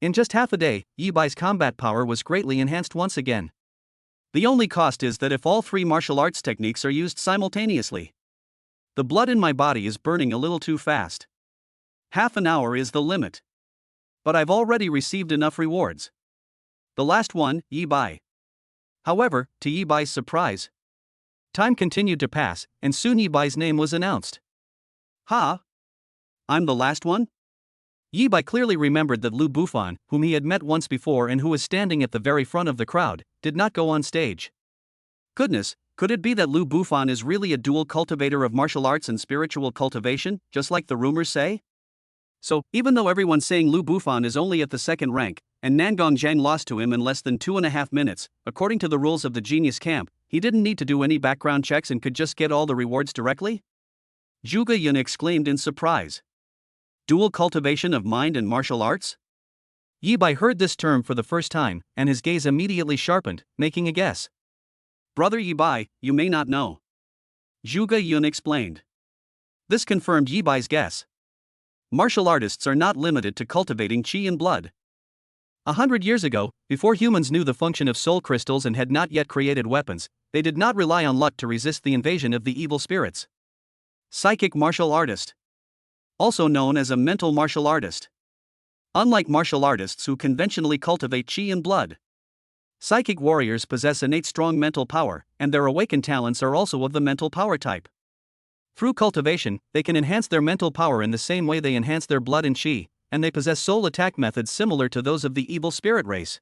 Speaker 1: In just half a day, Yi Bai's combat power was greatly enhanced once again. The only cost is that if all 3 martial arts techniques are used simultaneously, the blood in my body is burning a little too fast. Half an hour is the limit. But I've already received enough rewards. The last one, Yi Bai. However, to Yi Bai's surprise, time continued to pass, and soon Yi Bai's name was announced. Ha! I'm the last one? Yi Bai clearly remembered that Lu Bufan, whom he had met once before and who was standing at the very front of the crowd, did not go on stage. Goodness, could it be that Lu Bufan is really a dual cultivator of martial arts and spiritual cultivation, just like the rumors say? So, even though everyone's saying Lu Bufan is only at the 2nd rank, and Nangong Zhang lost to him in less than 2.5 minutes, according to the rules of the Genius Camp, he didn't need to do any background checks and could just get all the rewards directly? Zhuge Yun exclaimed in surprise. Dual cultivation of mind and martial arts? Yi Bai heard this term for the first time, and his gaze immediately sharpened, making a guess. Brother Yi Bai, you may not know. Zhuge Yun explained. This confirmed Yi Bai's guess. Martial artists are not limited to cultivating qi and blood. 100 years ago, before humans knew the function of soul crystals and had not yet created weapons, they did not rely on luck to resist the invasion of the evil spirits. Psychic martial artist. Also known as a mental martial artist. Unlike martial artists who conventionally cultivate qi and blood, psychic warriors possess innate strong mental power, and their awakened talents are also of the mental power type. Through cultivation, they can enhance their mental power in the same way they enhance their blood and qi, and they possess soul attack methods similar to those of the evil spirit race.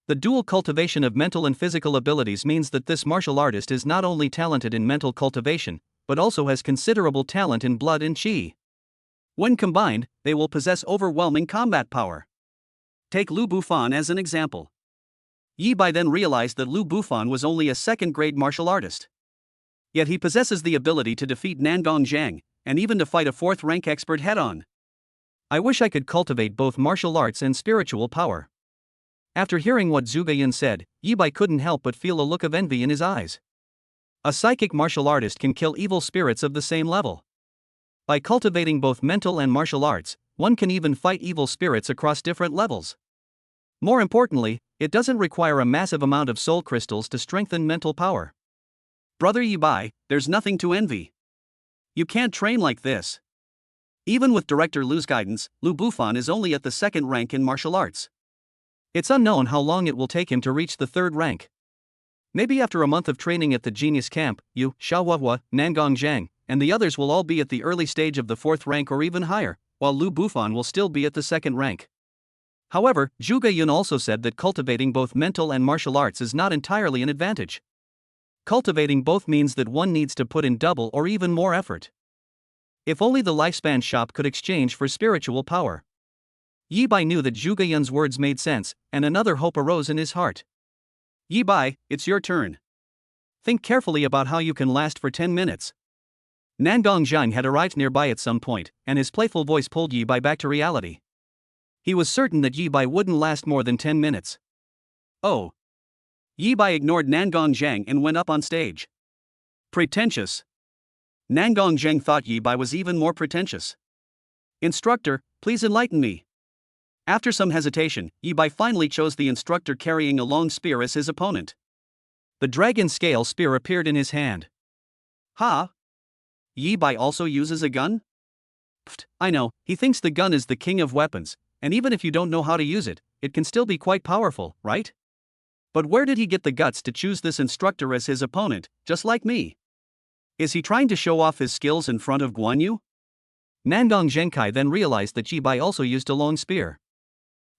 Speaker 1: The dual cultivation of mental and physical abilities means that this martial artist is not only talented in mental cultivation, but also has considerable talent in blood and qi. When combined, they will possess overwhelming combat power. Take Lu Bufan as an example. Yi Bai then realized that Lu Bufan was only a 2nd-grade martial artist. Yet he possesses the ability to defeat Nangong Zhang, and even to fight a 4th-rank expert head-on. I wish I could cultivate both martial arts and spiritual power. After hearing what Zhuge Yun said, Yi Bai couldn't help but feel a look of envy in his eyes. A psychic martial artist can kill evil spirits of the same level. By cultivating both mental and martial arts, one can even fight evil spirits across different levels. More importantly, it doesn't require a massive amount of soul crystals to strengthen mental power. Brother Yi Bai, there's nothing to envy. You can't train like this. Even with Director Lu's guidance, Lu Bufan is only at the 2nd rank in martial arts. It's unknown how long it will take him to reach the 3rd rank. Maybe after a month of training at the Genius Camp, you, Xiaohuahua, Nangong Zhang, and the others will all be at the early stage of the 4th rank or even higher, while Lu Bufan will still be at the 2nd rank. However, Zhuge Yun also said that cultivating both mental and martial arts is not entirely an advantage. Cultivating both means that one needs to put in double or even more effort. If only the lifespan shop could exchange for spiritual power. Yi Bai knew that Zhuge Yun's words made sense, and another hope arose in his heart. Yi Bai, it's your turn. Think carefully about how you can last for 10 minutes. Nangong Zhang had arrived nearby at some point, and his playful voice pulled Yi Bai back to reality. He was certain that Yi Bai wouldn't last more than 10 minutes. Oh. Yi Bai ignored Nangong Zhang and went up on stage. Pretentious. Nangong Zhang thought Yi Bai was even more pretentious. Instructor, please enlighten me. After some hesitation, Yi Bai finally chose the instructor carrying a long spear as his opponent. The dragon scale spear appeared in his hand. Ha! Yi Bai also uses a gun? Pfft, I know, he thinks the gun is the king of weapons, and even if you don't know how to use it, it can still be quite powerful, right? But where did he get the guts to choose this instructor as his opponent, just like me? Is he trying to show off his skills in front of Guan Yu? Nangong Zhengkai then realized that Yi Bai also used a long spear.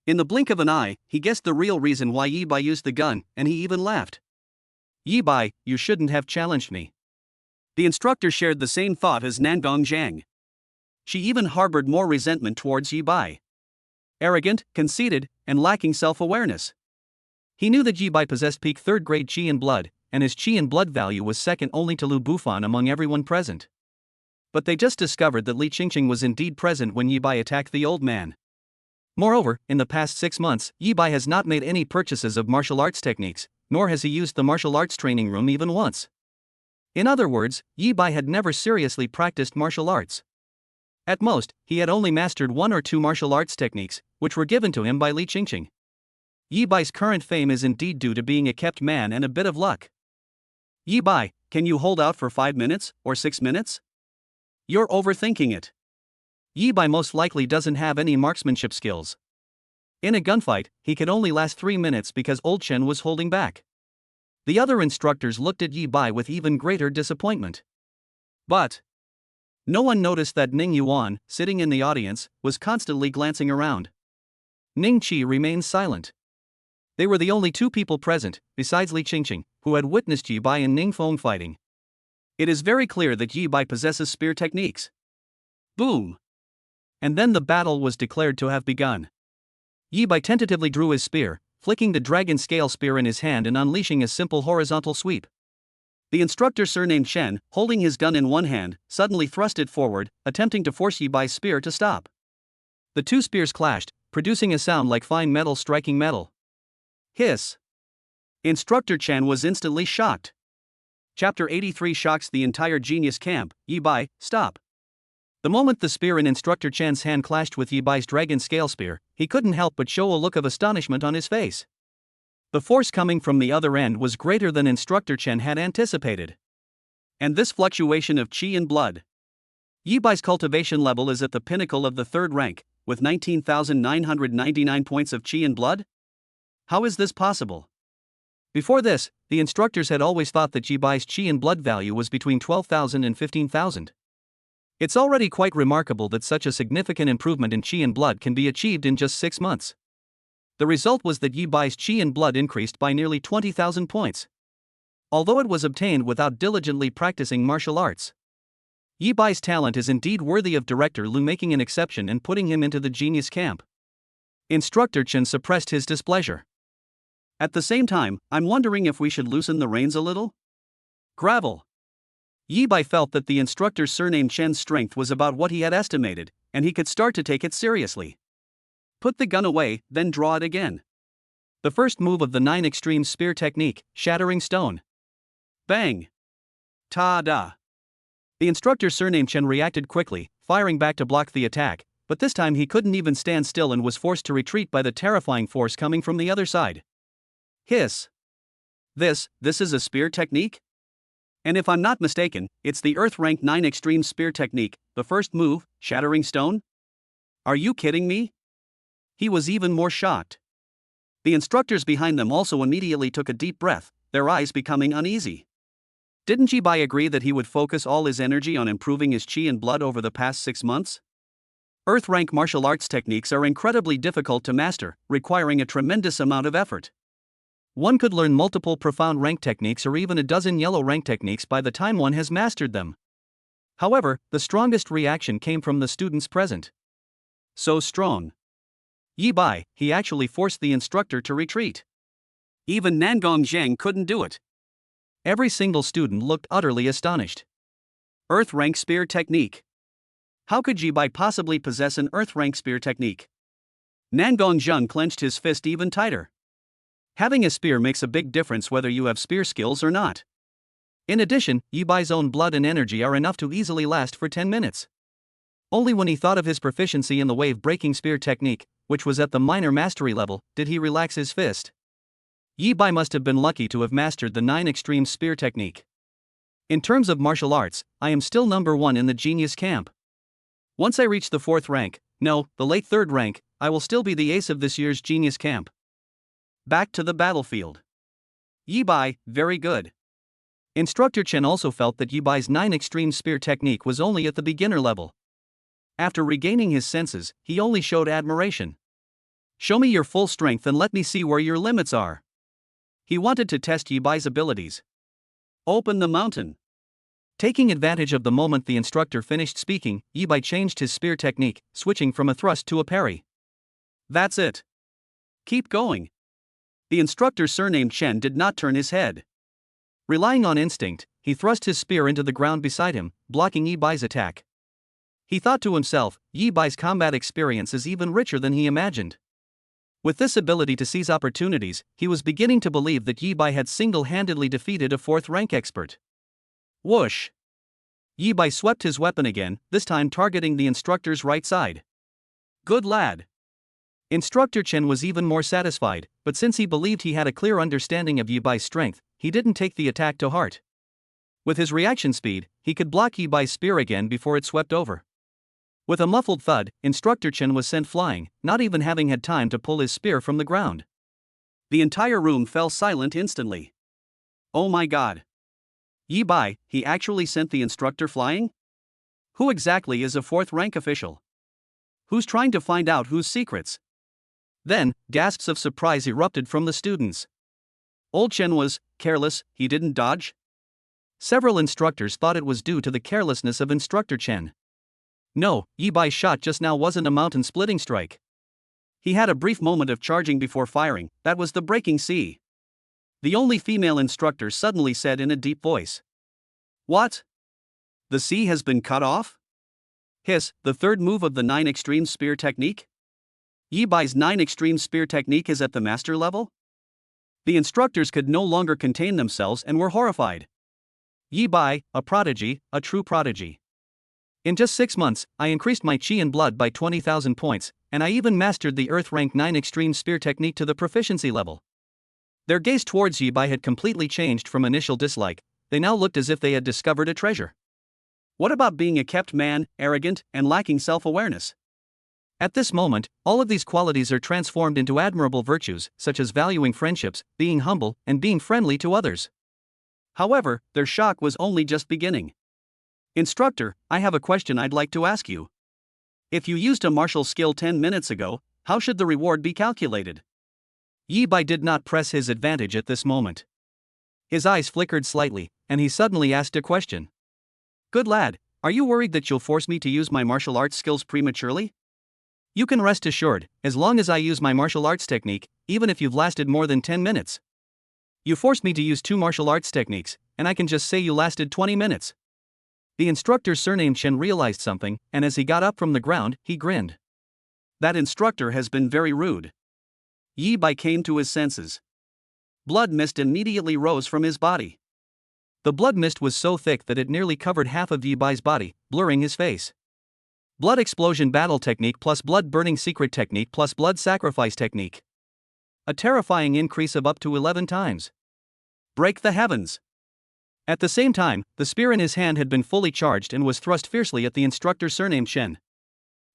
Speaker 1: In the blink of an eye, he guessed the real reason why Yi Bai used the gun, and he even laughed. Yi Bai, you shouldn't have challenged me. The instructor shared the same thought as Nangong Zhang. She even harbored more resentment towards Yi Bai. Arrogant, conceited, and lacking self-awareness. He knew that Yi Bai possessed peak third-grade Qi in blood, and his Qi in blood value was second only to Lu Bufan among everyone present. But they just discovered that Li Qingqing was indeed present when Yi Bai attacked the old man. Moreover, in the past 6 months, Yi Bai has not made any purchases of martial arts techniques, nor has he used the martial arts training room even once. In other words, Yi Bai had never seriously practiced martial arts. At most, he had only mastered 1 or 2 martial arts techniques, which were given to him by Li Qingqing. Yi Bai's current fame is indeed due to being a kept man and a bit of luck. Yi Bai, can you hold out for 5 minutes, or 6 minutes? You're overthinking it. Yi Bai most likely doesn't have any marksmanship skills. In a gunfight, he could only last 3 minutes because Old Chen was holding back. The other instructors looked at Yi Bai with even greater disappointment. But no one noticed that Ning Yuan, sitting in the audience, was constantly glancing around. Ning Qi remained silent. They were the only 2 people present, besides Li Qingqing, who had witnessed Yi Bai and Ning Feng fighting. It is very clear that Yi Bai possesses spear techniques. Boom! And then the battle was declared to have begun. Yi Bai tentatively drew his spear, flicking the dragon scale spear in his hand and unleashing a simple horizontal sweep. The instructor surnamed Chen, holding his gun in one hand, suddenly thrust it forward, attempting to force Yi Bai's spear to stop. The 2 spears clashed, producing a sound like fine metal striking metal. Hiss! Instructor Chen was instantly shocked. Chapter 83 shocks the entire genius camp. Yi Bai, stop! The moment the spear in Instructor Chen's hand clashed with Yi Bai's dragon scale spear, he couldn't help but show a look of astonishment on his face. The force coming from the other end was greater than Instructor Chen had anticipated. And this fluctuation of Qi in blood. Yi Bai's cultivation level is at the pinnacle of the 3rd rank, with 19,999 points of Qi in blood? How is this possible? Before this, the instructors had always thought that Yi Bai's Qi in blood value was between 12,000 and 15,000. It's already quite remarkable that such a significant improvement in Qi in blood can be achieved in just 6 months. The result was that Yi Bai's Qi in blood increased by nearly 20,000 points. Although it was obtained without diligently practicing martial arts. Yi Bai's talent is indeed worthy of Director Lu making an exception and putting him into the genius camp. Instructor Chen suppressed his displeasure. At the same time, I'm wondering if we should loosen the reins a little? Gravel. Yi Bai felt that the instructor's surname Chen's strength was about what he had estimated, and he could start to take it seriously. Put the gun away, then draw it again. The first move of the 9 extreme spear technique, shattering stone. Bang! Ta-da! The instructor's surname Chen reacted quickly, firing back to block the attack, but this time he couldn't even stand still and was forced to retreat by the terrifying force coming from the other side. Hiss! This is a spear technique? And if I'm not mistaken, it's the Earth Rank 9 Extreme Spear Technique, the first move, Shattering Stone? Are you kidding me? He was even more shocked. The instructors behind them also immediately took a deep breath, their eyes becoming uneasy. Didn't Yi Bai agree that he would focus all his energy on improving his Qi and blood over the past 6 months? Earth Rank martial arts techniques are incredibly difficult to master, requiring a tremendous amount of effort. One could learn multiple profound rank techniques or even a dozen yellow rank techniques by the time one has mastered them. However, the strongest reaction came from the students present. So strong. Yi Bai, he actually forced the instructor to retreat. Even Nangong Zhang couldn't do it. Every single student looked utterly astonished.
Speaker 2: Earth rank spear technique. How could Yi Bai possibly possess an earth rank spear technique? Nangong Zheng clenched his fist even tighter. Having a spear makes a big difference whether you have spear skills or not. In addition, Yi Bai's own blood and energy are enough to easily last for 10 minutes. Only when he thought of his proficiency in the wave-breaking spear technique, which was at the minor mastery level, did he relax his fist. Yi Bai must have been lucky to have mastered the 9 extreme spear technique. In terms of martial arts, I am still number 1 in the genius camp. Once I reach the 4th rank, no, the late 3rd rank, I will still be the ace of this year's genius camp. Back to the battlefield. Yi Bai, very good. Instructor Chen also felt that Yi Bai's 9 extreme spear technique was only at the beginner level. After regaining his senses, he only showed admiration. Show me your full strength and let me see where your limits are. He wanted to test Yi Bai's abilities. Open the mountain. Taking advantage of the moment the instructor finished speaking, Yi Bai changed his spear technique, switching from a thrust to a parry. That's it. Keep going. The instructor surnamed Chen did not turn his head. Relying on instinct, he thrust his spear into the ground beside him, blocking Yi Bai's attack. He thought to himself, Yi Bai's combat experience is even richer than he imagined. With this ability to seize opportunities, he was beginning to believe that Yi Bai had single-handedly defeated a 4th rank expert. Whoosh! Yi Bai swept his weapon again, this time targeting the instructor's right side. Good lad. Instructor Chen was even more satisfied, but since he believed he had a clear understanding of Yi Bai's strength, he didn't take the attack to heart. With his reaction speed, he could block Yi Bai's spear again before it swept over. With a muffled thud, Instructor Chen was sent flying, not even having had time to pull his spear from the ground. The entire room fell silent instantly. Oh my god. Yi Bai, he actually sent the instructor flying? Who exactly is a 4th rank official? Who's trying to find out whose secrets? Then, gasps of surprise erupted from the students. Old Chen was careless, he didn't dodge? Several instructors thought it was due to the carelessness of Instructor Chen. No, Yi Bai's shot just now wasn't a mountain-splitting strike. He had a brief moment of charging before firing, that was the breaking sea. The only female instructor suddenly said in a deep voice. What? The sea has been cut off? Hiss, the 3rd move of the 9 extreme spear technique? Yi Bai's 9 extreme spear technique is at the master level? The instructors could no longer contain themselves and were horrified. Yi Bai, a prodigy, a true prodigy. In just 6 months, I increased my chi and blood by 20,000 points, and I even mastered the Earth Rank 9 Extreme Spear technique to the proficiency level. Their gaze towards Yi Bai had completely changed from initial dislike, they now looked as if they had discovered a treasure. What about being a kept man, arrogant, and lacking self-awareness? At this moment, all of these qualities are transformed into admirable virtues, such as valuing friendships, being humble, and being friendly to others. However, their shock was only just beginning. Instructor, I have a question I'd like to ask you. If you used a martial skill 10 minutes ago, how should the reward be calculated? Yi Bai did not press his advantage at this moment. His eyes flickered slightly, and he suddenly asked a question. Good lad, are you worried that you'll force me to use my martial arts skills prematurely? You can rest assured, as long as I use my martial arts technique, even if you've lasted more than 10 minutes. You forced me to use 2 martial arts techniques, and I can just say you lasted 20 minutes. The instructor's surname Chen realized something, and as he got up from the ground, he grinned. That instructor has been very rude. Yi Bai came to his senses. Blood mist immediately rose from his body. The blood mist was so thick that it nearly covered half of Yi Bai's body, blurring his face. Blood explosion battle technique plus blood burning secret technique plus blood sacrifice technique. A terrifying increase of up to 11 times. Break the heavens. At the same time, the spear in his hand had been fully charged and was thrust fiercely at the instructor surnamed Chen.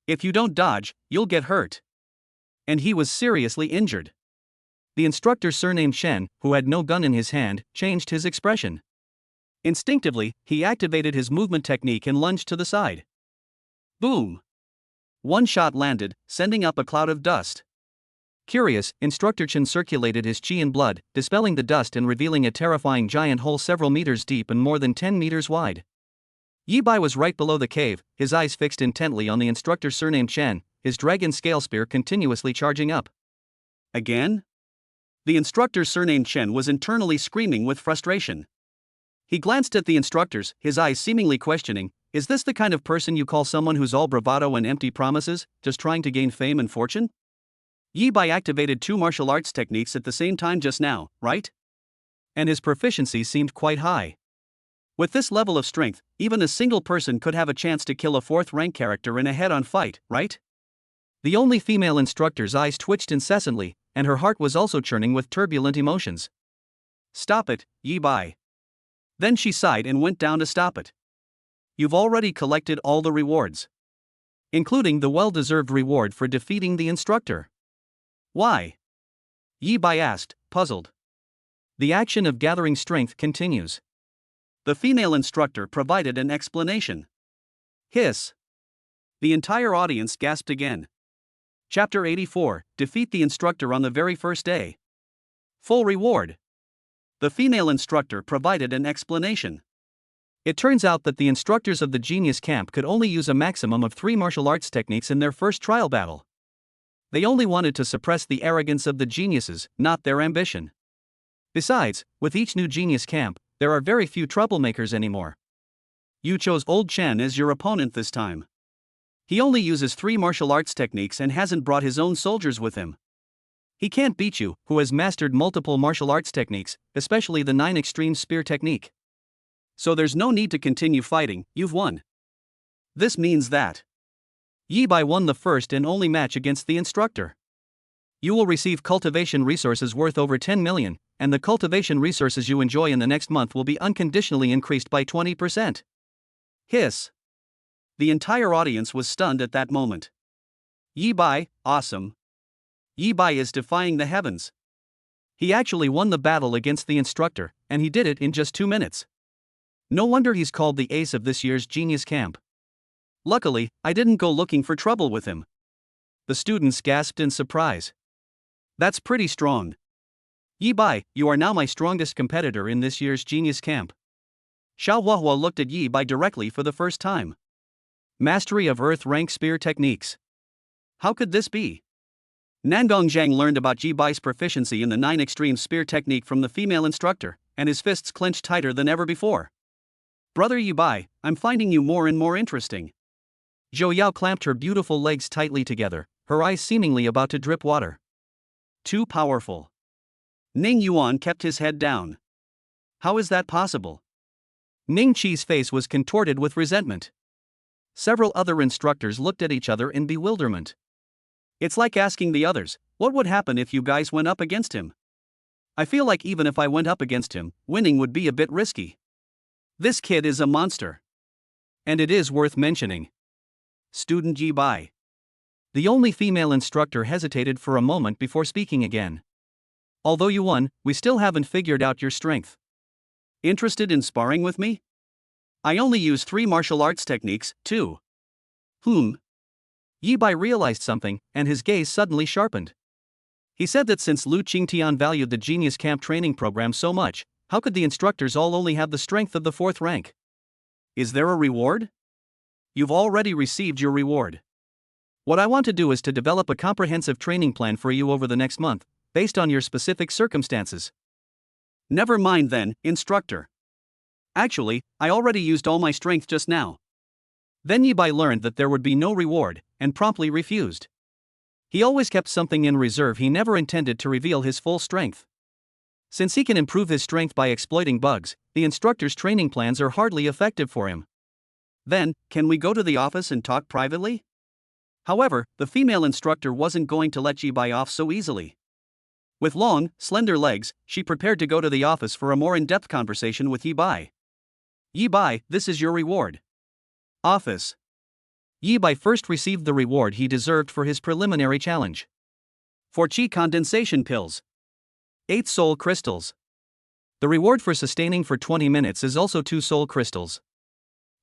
Speaker 2: If you don't dodge, you'll get hurt. And he was seriously injured. The instructor surnamed Chen, who had no gun in his hand, changed his expression. Instinctively, he activated his movement technique and lunged to the side. Boom! One shot landed, sending up a cloud of dust. Curious, Instructor Chen circulated his chi and blood, dispelling the dust and revealing a terrifying giant hole several meters deep and more than 10 meters wide. Yi Bai was right below the cave, his eyes fixed intently on the instructor surnamed Chen, his dragon scale spear continuously charging up. Again? The instructor surnamed Chen was internally screaming with frustration. He glanced at the instructors, his eyes seemingly questioning. Is this the kind of person you call someone who's all bravado and empty promises, just trying to gain fame and fortune? Yi Bai activated 2 martial arts techniques at the same time just now, right?
Speaker 1: And his proficiency seemed quite high.
Speaker 2: With this level of strength, even a single person could have a chance to kill a 4th rank character in a head-on fight, right?
Speaker 1: The only female instructor's eyes twitched incessantly, and her heart was also churning with turbulent emotions.
Speaker 2: Stop it, Yi Bai. Then she sighed and went down to stop it. You've already collected all the rewards,
Speaker 1: including the well-deserved reward for defeating the instructor.
Speaker 2: Why? Yi Bai asked, puzzled.
Speaker 1: The action of gathering strength continues.
Speaker 2: The female instructor provided an explanation. Hiss. The entire audience gasped again. Chapter 84, Defeat the instructor on the very first day. Full reward. The female instructor provided an explanation.
Speaker 1: It turns out that the instructors of the Genius Camp could only use a maximum of 3 martial arts techniques in their first trial battle. They only wanted to suppress the arrogance of the geniuses, not their ambition. Besides, with each new Genius Camp, there are very few troublemakers anymore.
Speaker 2: You chose Old Chen as your opponent this time. He only uses 3 martial arts techniques and hasn't brought his own soldiers with him.
Speaker 1: He can't beat you, who has mastered multiple martial arts techniques, especially the 9 extreme spear technique.
Speaker 2: So there's no need to continue fighting, you've won. This means that
Speaker 1: Yi Bai won the first and only match against the instructor. You will receive cultivation resources worth over 10 million, and the cultivation resources you enjoy in the next month will be unconditionally increased by 20%.
Speaker 2: Hiss. The entire audience was stunned at that moment. Yi Bai, awesome. Yi Bai is defying the heavens.
Speaker 1: He actually won the battle against the instructor, and he did it in just 2 minutes. No wonder he's called the ace of this year's Genius Camp.
Speaker 2: Luckily, I didn't go looking for trouble with him.
Speaker 1: The students gasped in surprise.
Speaker 2: That's pretty strong.
Speaker 1: Yi Bai, you are now my strongest competitor in this year's Genius Camp.
Speaker 2: Xiao Huahua looked at Yi Bai directly for the first time.
Speaker 1: Mastery of Earth rank spear techniques.
Speaker 2: How could this be? Nangong Zhang learned about Yi Bai's proficiency in the 9 extreme spear technique from the female instructor, and his fists clenched tighter than ever before. Brother Yi Bai, I'm finding you more and more interesting.
Speaker 1: Zhou Yao clamped her beautiful legs tightly together, her eyes seemingly about to drip water.
Speaker 2: Too powerful. Ning Yuan kept his head down. How is that possible?
Speaker 1: Ning Qi's face was contorted with resentment. Several other instructors looked at each other in bewilderment.
Speaker 2: It's like asking the others, what would happen if you guys went up against him? I feel like even if I went up against him, winning would be a bit risky. This kid is a monster.
Speaker 1: And it is worth mentioning.
Speaker 2: Student Yi Bai.
Speaker 1: The only female instructor hesitated for a moment before speaking again. Although you won, we still haven't figured out your strength.
Speaker 2: Interested in sparring with me? I only use 3 martial arts techniques, too.
Speaker 1: Yi Bai realized something, and his gaze suddenly sharpened. He said that since Lu Qingtian valued the Genius Camp training program so much, how could the instructors all only have the strength of the 4th rank?
Speaker 2: Is there a reward? You've already received your reward.
Speaker 1: What I want to do is to develop a comprehensive training plan for you over the next month, based on your specific circumstances.
Speaker 2: Never mind then, instructor. Actually, I already used all my strength just now.
Speaker 1: Then Yi Bai learned that there would be no reward, and promptly refused. He always kept something in reserve. He never intended to reveal his full strength. Since he can improve his strength by exploiting bugs, the instructor's training plans are hardly effective for him.
Speaker 2: Then, can we go to the office and talk privately? However, the female instructor wasn't going to let Yi Bai off so easily. With long, slender legs, she prepared to go to the office for a more in-depth conversation with Yi Bai. Yi Bai, this is your reward. Office.
Speaker 1: Yi Bai first received the reward he deserved for his preliminary challenge.
Speaker 2: 4 Qi condensation pills.
Speaker 1: 8 soul crystals. The reward for sustaining for 20 minutes is also 2 soul crystals.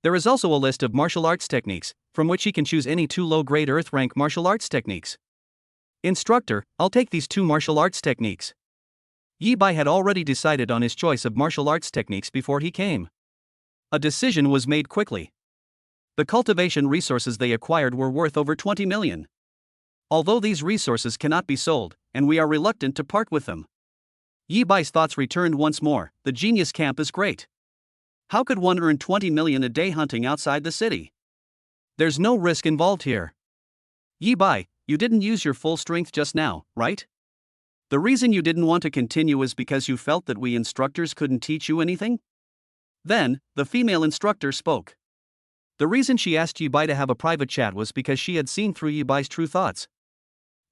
Speaker 1: There is also a list of martial arts techniques, from which he can choose any 2 low-grade Earth rank martial arts techniques. Instructor, I'll take these 2 martial arts techniques. Yi Bai had already decided on his choice of martial arts techniques before he came. A decision was made quickly. The cultivation resources they acquired were worth over 20 million. Although these resources cannot be sold, and we are reluctant to part with them. Yi Bai's thoughts returned once more. The Genius Camp is great.
Speaker 2: How could one earn 20 million a day hunting outside the city?
Speaker 1: There's no risk involved here.
Speaker 2: Yi Bai, you didn't use your full strength just now, right? The reason you didn't want to continue is because you felt that we instructors couldn't teach you anything? Then, the female instructor spoke.
Speaker 1: The reason she asked Yi Bai to have a private chat was because she had seen through Yi Bai's true thoughts.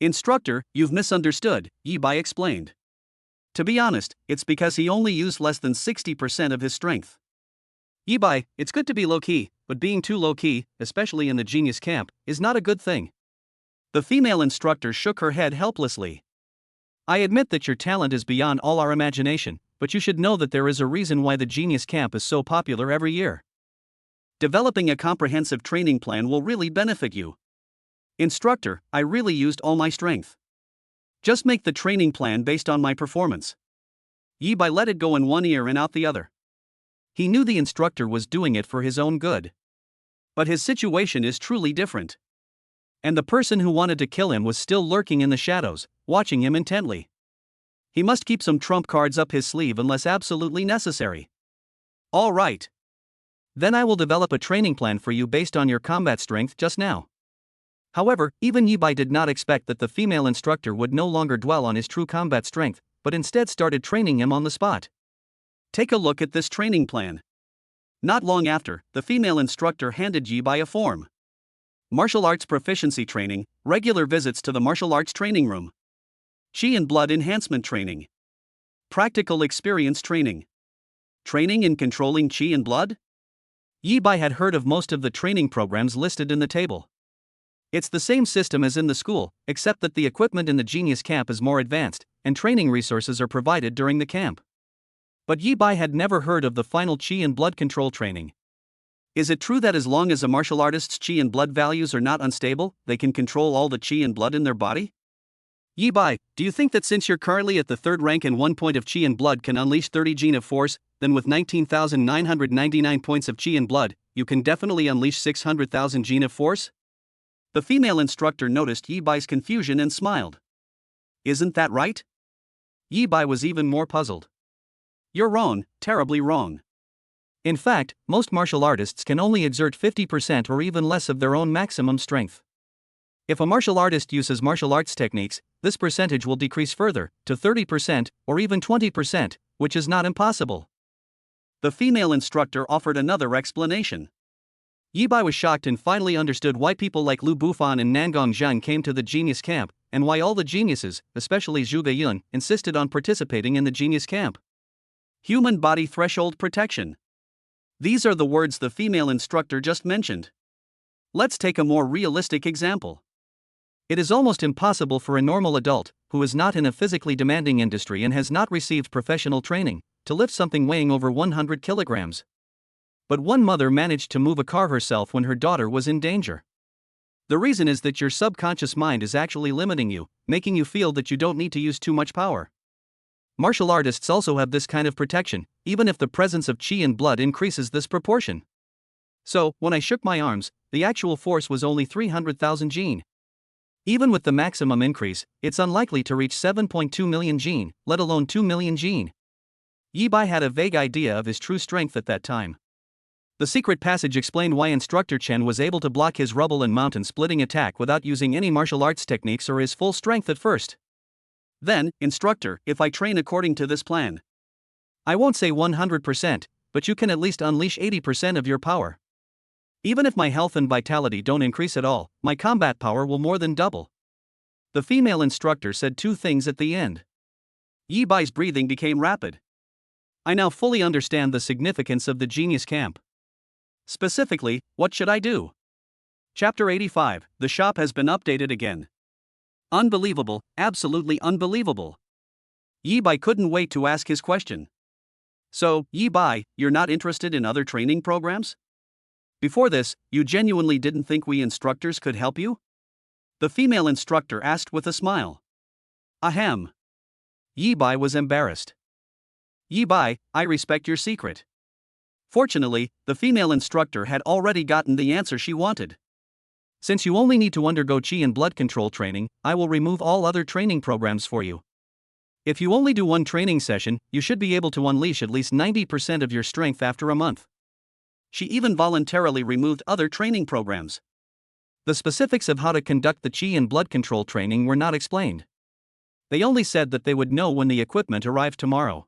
Speaker 2: Instructor, you've misunderstood, Yi Bai explained. To be honest, it's because he only used less than 60% of his strength.
Speaker 1: Yi Bai, it's good to be low-key, but being too low-key, especially in the genius camp, is not a good thing.
Speaker 2: The female instructor shook her head helplessly.
Speaker 1: I admit that your talent is beyond all our imagination, but you should know that there is a reason why the genius camp is so popular every year.
Speaker 2: Developing a comprehensive training plan will really benefit you. Instructor, I really used all my strength. Just make the training plan based on my performance. Yi Bai let it go in one ear and out the other.
Speaker 1: He knew the instructor was doing it for his own good.
Speaker 2: But his situation is truly different.
Speaker 1: And the person who wanted to kill him was still lurking in the shadows, watching him intently.
Speaker 2: He must keep some trump cards up his sleeve unless absolutely necessary.
Speaker 1: All right. Then I will develop a training plan for you based on your combat strength just now. However, even Yi Bai did not expect that the female instructor would no longer dwell on his true combat strength, but instead started training him on the spot.
Speaker 2: Take a look at this training plan. Not long after, the female instructor handed Yi Bai a form. Martial arts proficiency training, regular visits to the martial arts training room. Qi and blood enhancement training. Practical experience training. Training in controlling qi and blood?
Speaker 1: Yi Bai had heard of most of the training programs listed in the table. It's the same system as in the school, except that the equipment in the genius camp is more advanced, and training resources are provided during the camp. But Yi Bai had never heard of the final qi and blood control training.
Speaker 2: Is it true that as long as a martial artist's qi and blood values are not unstable, they can control all the qi and blood in their body?
Speaker 1: Yi Bai, do you think that since you're currently at the 3rd rank and 1 point of qi and blood can unleash 30 gene of force, then with 19,999 points of qi and blood, you can definitely unleash 600,000 gene of force?
Speaker 2: The female instructor noticed Yi Bai's confusion and smiled. Isn't that right?
Speaker 1: Yi Bai was even more puzzled.
Speaker 2: You're wrong, terribly wrong.
Speaker 1: In fact, most martial artists can only exert 50% or even less of their own maximum strength. If a martial artist uses martial arts techniques, this percentage will decrease further, to 30% or even 20%, which is not impossible.
Speaker 2: The female instructor offered another explanation.
Speaker 1: Yi Bai was shocked and finally understood why people like Lu Bufan and Nangong Zheng came to the genius camp, and why all the geniuses, especially Zhu Geyun, insisted on participating in the genius camp.
Speaker 2: Human body threshold protection. These are the words the female instructor just mentioned. Let's take a more realistic example.
Speaker 1: It is almost impossible for a normal adult, who is not in a physically demanding industry and has not received professional training, to lift something weighing over 100 kilograms. But one mother managed to move a car herself when her daughter was in danger. The reason is that your subconscious mind is actually limiting you, making you feel that you don't need to use too much power. Martial artists also have this kind of protection, even if the presence of qi and blood increases this proportion. So, when I shook my arms, the actual force was only 300,000 gene. Even with the maximum increase, it's unlikely to reach 7.2 million gene, let alone 2 million gene. Yi Bai had a vague idea of his true strength at that time. The secret passage explained why Instructor Chen was able to block his rubble and mountain splitting attack without using any martial arts techniques or his full strength at first.
Speaker 2: Then, instructor, if I train according to this plan,
Speaker 1: I won't say 100%, but you can at least unleash 80% of your power. Even if my health and vitality don't increase at all, my combat power will more than double. The female instructor said two things at the end.
Speaker 2: Yi Bai's breathing became rapid.
Speaker 1: I now fully understand the significance of the genius camp.
Speaker 2: Specifically, what should I do? Chapter 85, the shop has been updated again. Unbelievable, absolutely unbelievable. Yi Bai couldn't wait to ask his question. So, Yi Bai, you're not interested in other training programs? Before this, you genuinely didn't think we instructors could help you? The female instructor asked with a smile. Ahem.
Speaker 1: Yi Bai was embarrassed.
Speaker 2: Yi Bai, I respect your secret. Fortunately, the female instructor had already gotten the answer she wanted.
Speaker 1: Since you only need to undergo qi and blood control training, I will remove all other training programs for you. If you only do one training session, you should be able to unleash at least 90% of your strength after a month.
Speaker 2: She even voluntarily removed other training programs.
Speaker 1: The specifics of how to conduct the chi and blood control training were not explained. They only said that they would know when the equipment arrived tomorrow.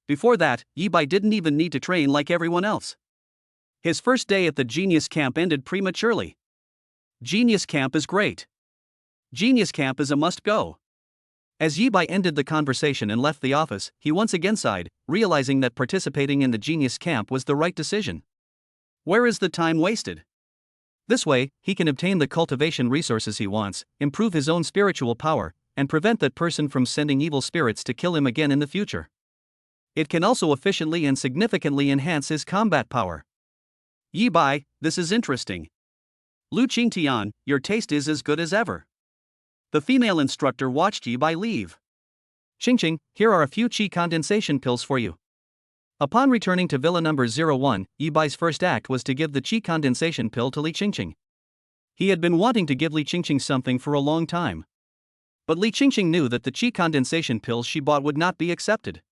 Speaker 2: Before that, Yi Bai didn't even need to train like everyone else. His first day at the Genius Camp ended prematurely. Genius Camp is great. Genius Camp is a must-go.
Speaker 1: As Yi Bai ended the conversation and left the office, he once again sighed, realizing that participating in the Genius Camp was the right decision.
Speaker 2: Where is the time wasted?
Speaker 1: This way, he can obtain the cultivation resources he wants, improve his own spiritual power, and prevent that person from sending evil spirits to kill him again in the future. It can also efficiently and significantly enhance his combat power.
Speaker 2: Yi Bai, this is interesting. Lu Qingtian, your taste is as good as ever. The female instructor watched Yi Bai leave.
Speaker 1: Qingqing, here are a few qi condensation pills for you. Upon returning to Villa number 01, Yi Bai's first act was to give the qi condensation pill to Li Qingqing. He had been wanting to give Li Qingqing something for a long time. But Li Qingqing knew that the qi condensation pills she bought would not be accepted.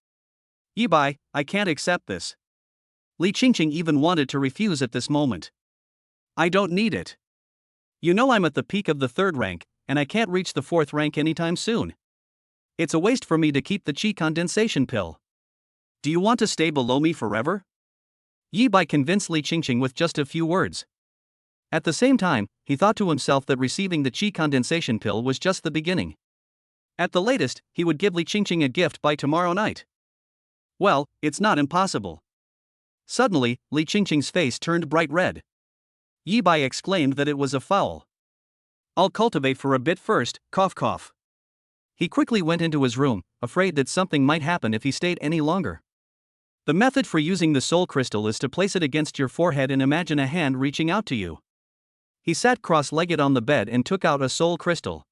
Speaker 2: Yi Bai, I can't accept this.
Speaker 1: Li Qingqing even wanted to refuse at this moment.
Speaker 2: I don't need it.
Speaker 1: You know I'm at the peak of the 3rd rank, and I can't reach the 4th rank anytime soon. It's a waste for me to keep the qi condensation pill.
Speaker 2: Do you want to stay below me forever?
Speaker 1: Yi Bai convinced Li Qingqing with just a few words. At the same time, he thought to himself that receiving the qi condensation pill was just the beginning. At the latest, he would give Li Qingqing a gift by tomorrow night.
Speaker 2: Well, it's not impossible.
Speaker 1: Suddenly, Li Qingqing's face turned bright red.
Speaker 2: Yi Bai exclaimed that it was a foul. I'll cultivate for a bit first, cough cough.
Speaker 1: He quickly went into his room, afraid that something might happen if he stayed any longer. The method for using the soul crystal is to place it against your forehead and imagine a hand reaching out to you. He sat cross-legged on the bed and took out a soul crystal.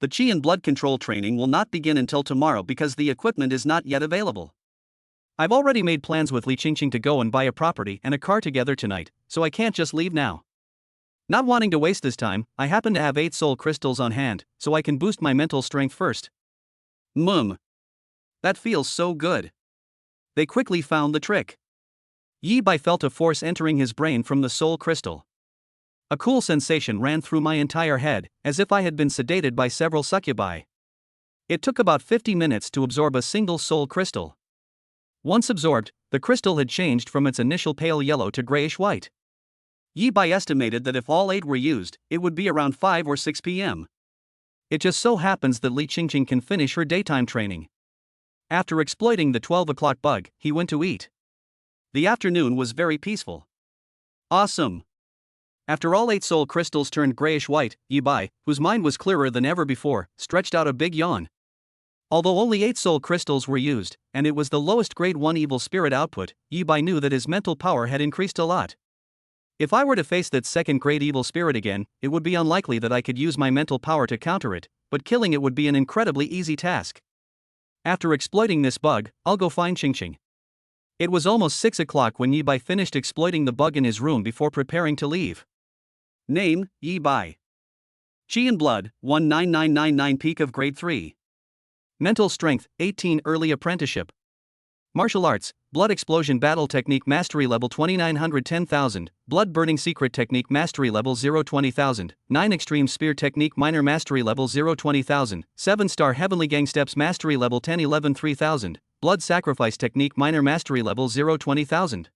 Speaker 2: The chi and blood control training will not begin until tomorrow because the equipment is not yet available.
Speaker 1: I've already made plans with Li Qingqing to go and buy a property and a car together tonight, so I can't just leave now. Not wanting to waste this time, I happen to have 8 soul crystals on hand, so I can boost my mental strength first.
Speaker 2: That feels so good.
Speaker 1: They quickly found the trick. Yi Bai felt a force entering his brain from the soul crystal. A cool sensation ran through my entire head, as if I had been sedated by several succubi. It took about 50 minutes to absorb a single soul crystal. Once absorbed, the crystal had changed from its initial pale yellow to grayish-white.
Speaker 2: Yi Bai estimated that if all 8 were used, it would be around 5 or 6 p.m.
Speaker 1: It just so happens that Li Qingqing can finish her daytime training. After exploiting the 12 o'clock bug, he went to eat.
Speaker 2: The afternoon was very peaceful. Awesome.
Speaker 1: After all 8 soul crystals turned grayish-white, Yi Bai, whose mind was clearer than ever before, stretched out a big yawn. Although only 8 soul crystals were used, and it was the lowest grade 1 evil spirit output, Yi Bai knew that his mental power had increased a lot. If I were to face that 2nd grade evil spirit again, it would be unlikely that I could use my mental power to counter it, but killing it would be an incredibly easy task. After exploiting this bug, I'll go find Qingqing. It was almost 6 o'clock when Yi Bai finished exploiting the bug in his room before preparing to leave.
Speaker 2: Name, Yi Bai. Chi and blood, 19999 peak of grade 3.
Speaker 1: Mental strength, 18 early apprenticeship. Martial arts, blood explosion battle technique mastery level 2910,000, blood burning secret technique mastery level 020,000, 9 extreme spear technique minor mastery level 020,000, 7-star heavenly gang steps mastery level 1011 3000, blood sacrifice technique minor mastery level 020,000.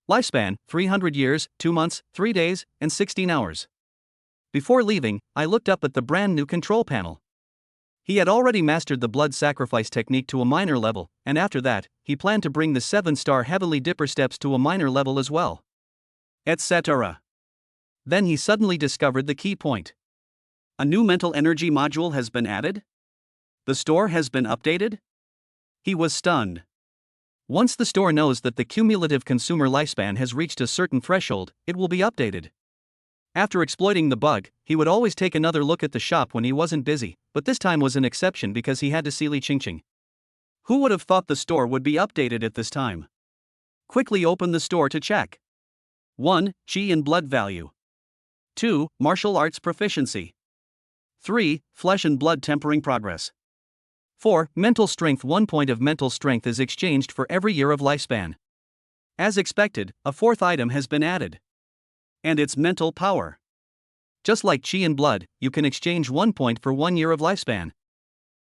Speaker 1: Lifespan, 300 years, 2 months, 3 days, and 16 hours. Before leaving, I looked up at the brand new control panel. He had already mastered the blood sacrifice technique to a minor level, and after that, he planned to bring the 7-star heavenly dipper steps to a minor level as well.
Speaker 2: Etc.
Speaker 1: Then he suddenly discovered the key point.
Speaker 2: A new mental energy module has been added? The store has been updated? He was stunned.
Speaker 1: Once the store knows that the cumulative consumer lifespan has reached a certain threshold, it will be updated. After exploiting the bug, he would always take another look at the shop when he wasn't busy, but this time was an exception because he had to see Li Qingqing.
Speaker 2: Who would have thought the store would be updated at this time? Quickly open the store to check. 1. Chi and blood value. 2. Martial arts proficiency. 3. Flesh and blood tempering progress.
Speaker 1: 4. Mental strength. 1 point of mental strength is exchanged for every year of lifespan.
Speaker 2: As expected, a fourth item has been added. And it's mental power.
Speaker 1: Just like chi and blood, you can exchange 1 point for 1 year of lifespan.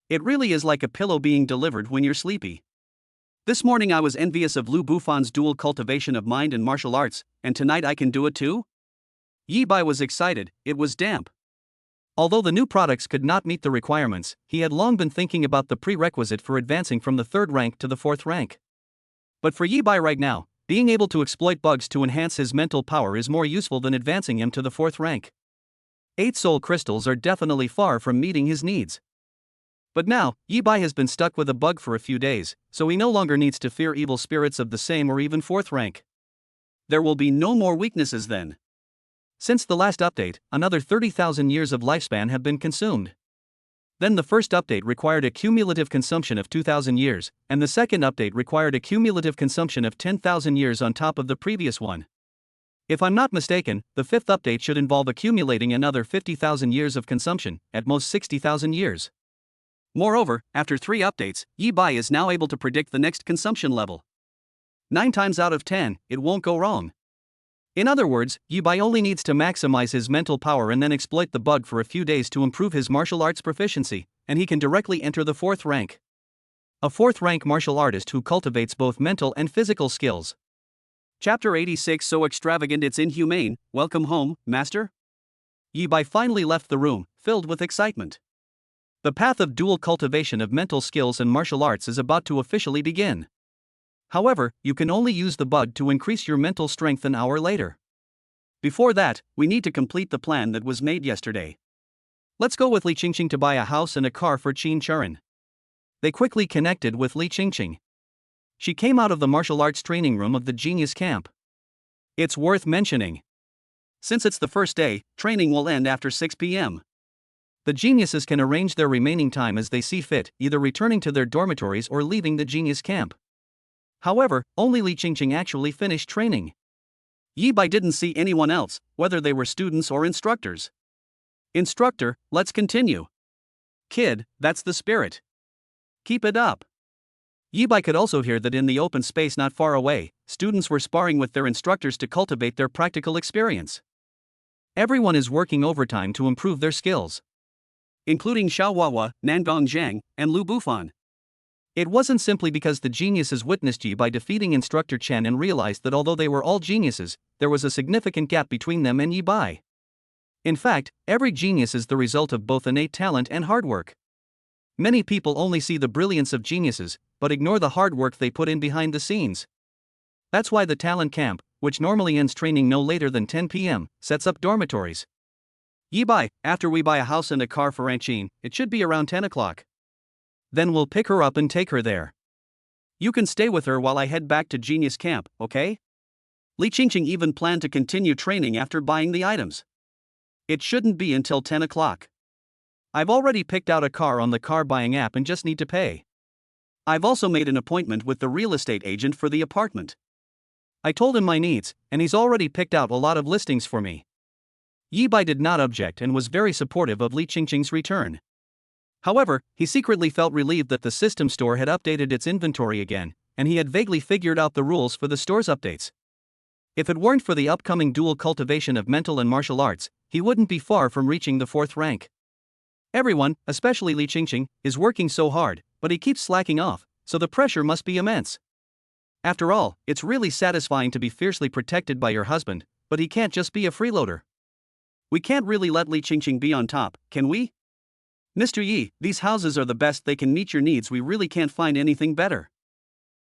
Speaker 2: It really is like a pillow being delivered when you're sleepy. This morning I was envious of Lu Bufan's dual cultivation of mind and martial arts, and tonight I can do it too? Yi Bai was excited. It was damp.
Speaker 1: Although the new products could not meet the requirements, he had long been thinking about the prerequisite for advancing from the 3rd rank to the 4th rank. But for Yi Bai right now, being able to exploit bugs to enhance his mental power is more useful than advancing him to the 4th rank. 8 soul crystals are definitely far from meeting his needs. But now, Yi Bai has been stuck with a bug for a few days, so he no longer needs to fear evil spirits of the same or even 4th rank.
Speaker 2: There will be no more weaknesses then.
Speaker 1: Since the last update, another 30,000 years of lifespan have been consumed. Then the first update required a cumulative consumption of 2,000 years, and the second update required a cumulative consumption of 10,000 years on top of the previous one. If I'm not mistaken, the 5th update should involve accumulating another 50,000 years of consumption, at most 60,000 years.
Speaker 2: Moreover, after 3 updates, Yi Bai is now able to predict the next consumption level. 9 times out of 10, it won't go wrong.
Speaker 1: In other words, Yi Bai only needs to maximize his mental power and then exploit the bug for a few days to improve his martial arts proficiency, and he can directly enter the 4th rank. A 4th rank martial artist who cultivates both mental and physical skills.
Speaker 2: Chapter 86. So extravagant it's inhumane. Welcome home, master?
Speaker 1: Yi Bai finally left the room, filled with excitement. The path of dual cultivation of mental skills and martial arts is about to officially begin. However, you can only use the bug to increase your mental strength an hour later.
Speaker 2: Before that, we need to complete the plan that was made yesterday.
Speaker 1: Let's go with Li Qingqing to buy a house and a car for Qin Churen. They quickly connected with Li Qingqing. She came out of the martial arts training room of the genius camp.
Speaker 2: It's worth mentioning. Since it's the first day, training will end after 6 p.m.
Speaker 1: The geniuses can arrange their remaining time as they see fit, either returning to their dormitories or leaving the genius camp. However, only Li Qingqing actually finished training.
Speaker 2: Yi Bai didn't see anyone else, whether they were students or instructors. Instructor, let's continue. Kid, that's the spirit. Keep it up.
Speaker 1: Yi Bai could also hear that in the open space not far away, students were sparring with their instructors to cultivate their practical experience. Everyone is working overtime to improve their skills,
Speaker 2: including Xiao Huahua, Nangong Zhang, and Lu Bufan.
Speaker 1: It wasn't simply because the geniuses witnessed Yi Bai defeating Instructor Chen and realized that although they were all geniuses, there was a significant gap between them and Yi Bai. In fact, every genius is the result of both innate talent and hard work. Many people only see the brilliance of geniuses, but ignore the hard work they put in behind the scenes. That's why the talent camp, which normally ends training no later than 10 p.m., sets up dormitories.
Speaker 2: Yi Bai, after we buy a house and a car for Aunt Jean, it should be around 10 o'clock.
Speaker 1: Then we'll pick her up and take her there.
Speaker 2: You can stay with her while I head back to Genius Camp, okay? Li Qingqing even planned to continue training after buying the items. It shouldn't be until 10 o'clock.
Speaker 1: I've already picked out a car on the car buying app and just need to pay.
Speaker 2: I've also made an appointment with the real estate agent for the apartment.
Speaker 1: I told him my needs, and he's already picked out a lot of listings for me. Yi Bai did not object and was very supportive of Li Qingqing's return. However, he secretly felt relieved that the system store had updated its inventory again, and he had vaguely figured out the rules for the store's updates. If it weren't for the upcoming dual cultivation of mental and martial arts, he wouldn't be far from reaching the 4th rank. Everyone, especially Li Qingqing, is working so hard, but he keeps slacking off, so the pressure must be immense. After all, it's really satisfying to be fiercely protected by your husband, but he can't just be a freeloader.
Speaker 2: We can't really let Li Qingqing be on top, can we? Mr. Yi, these houses are the best they can meet your needs. We really can't find anything better.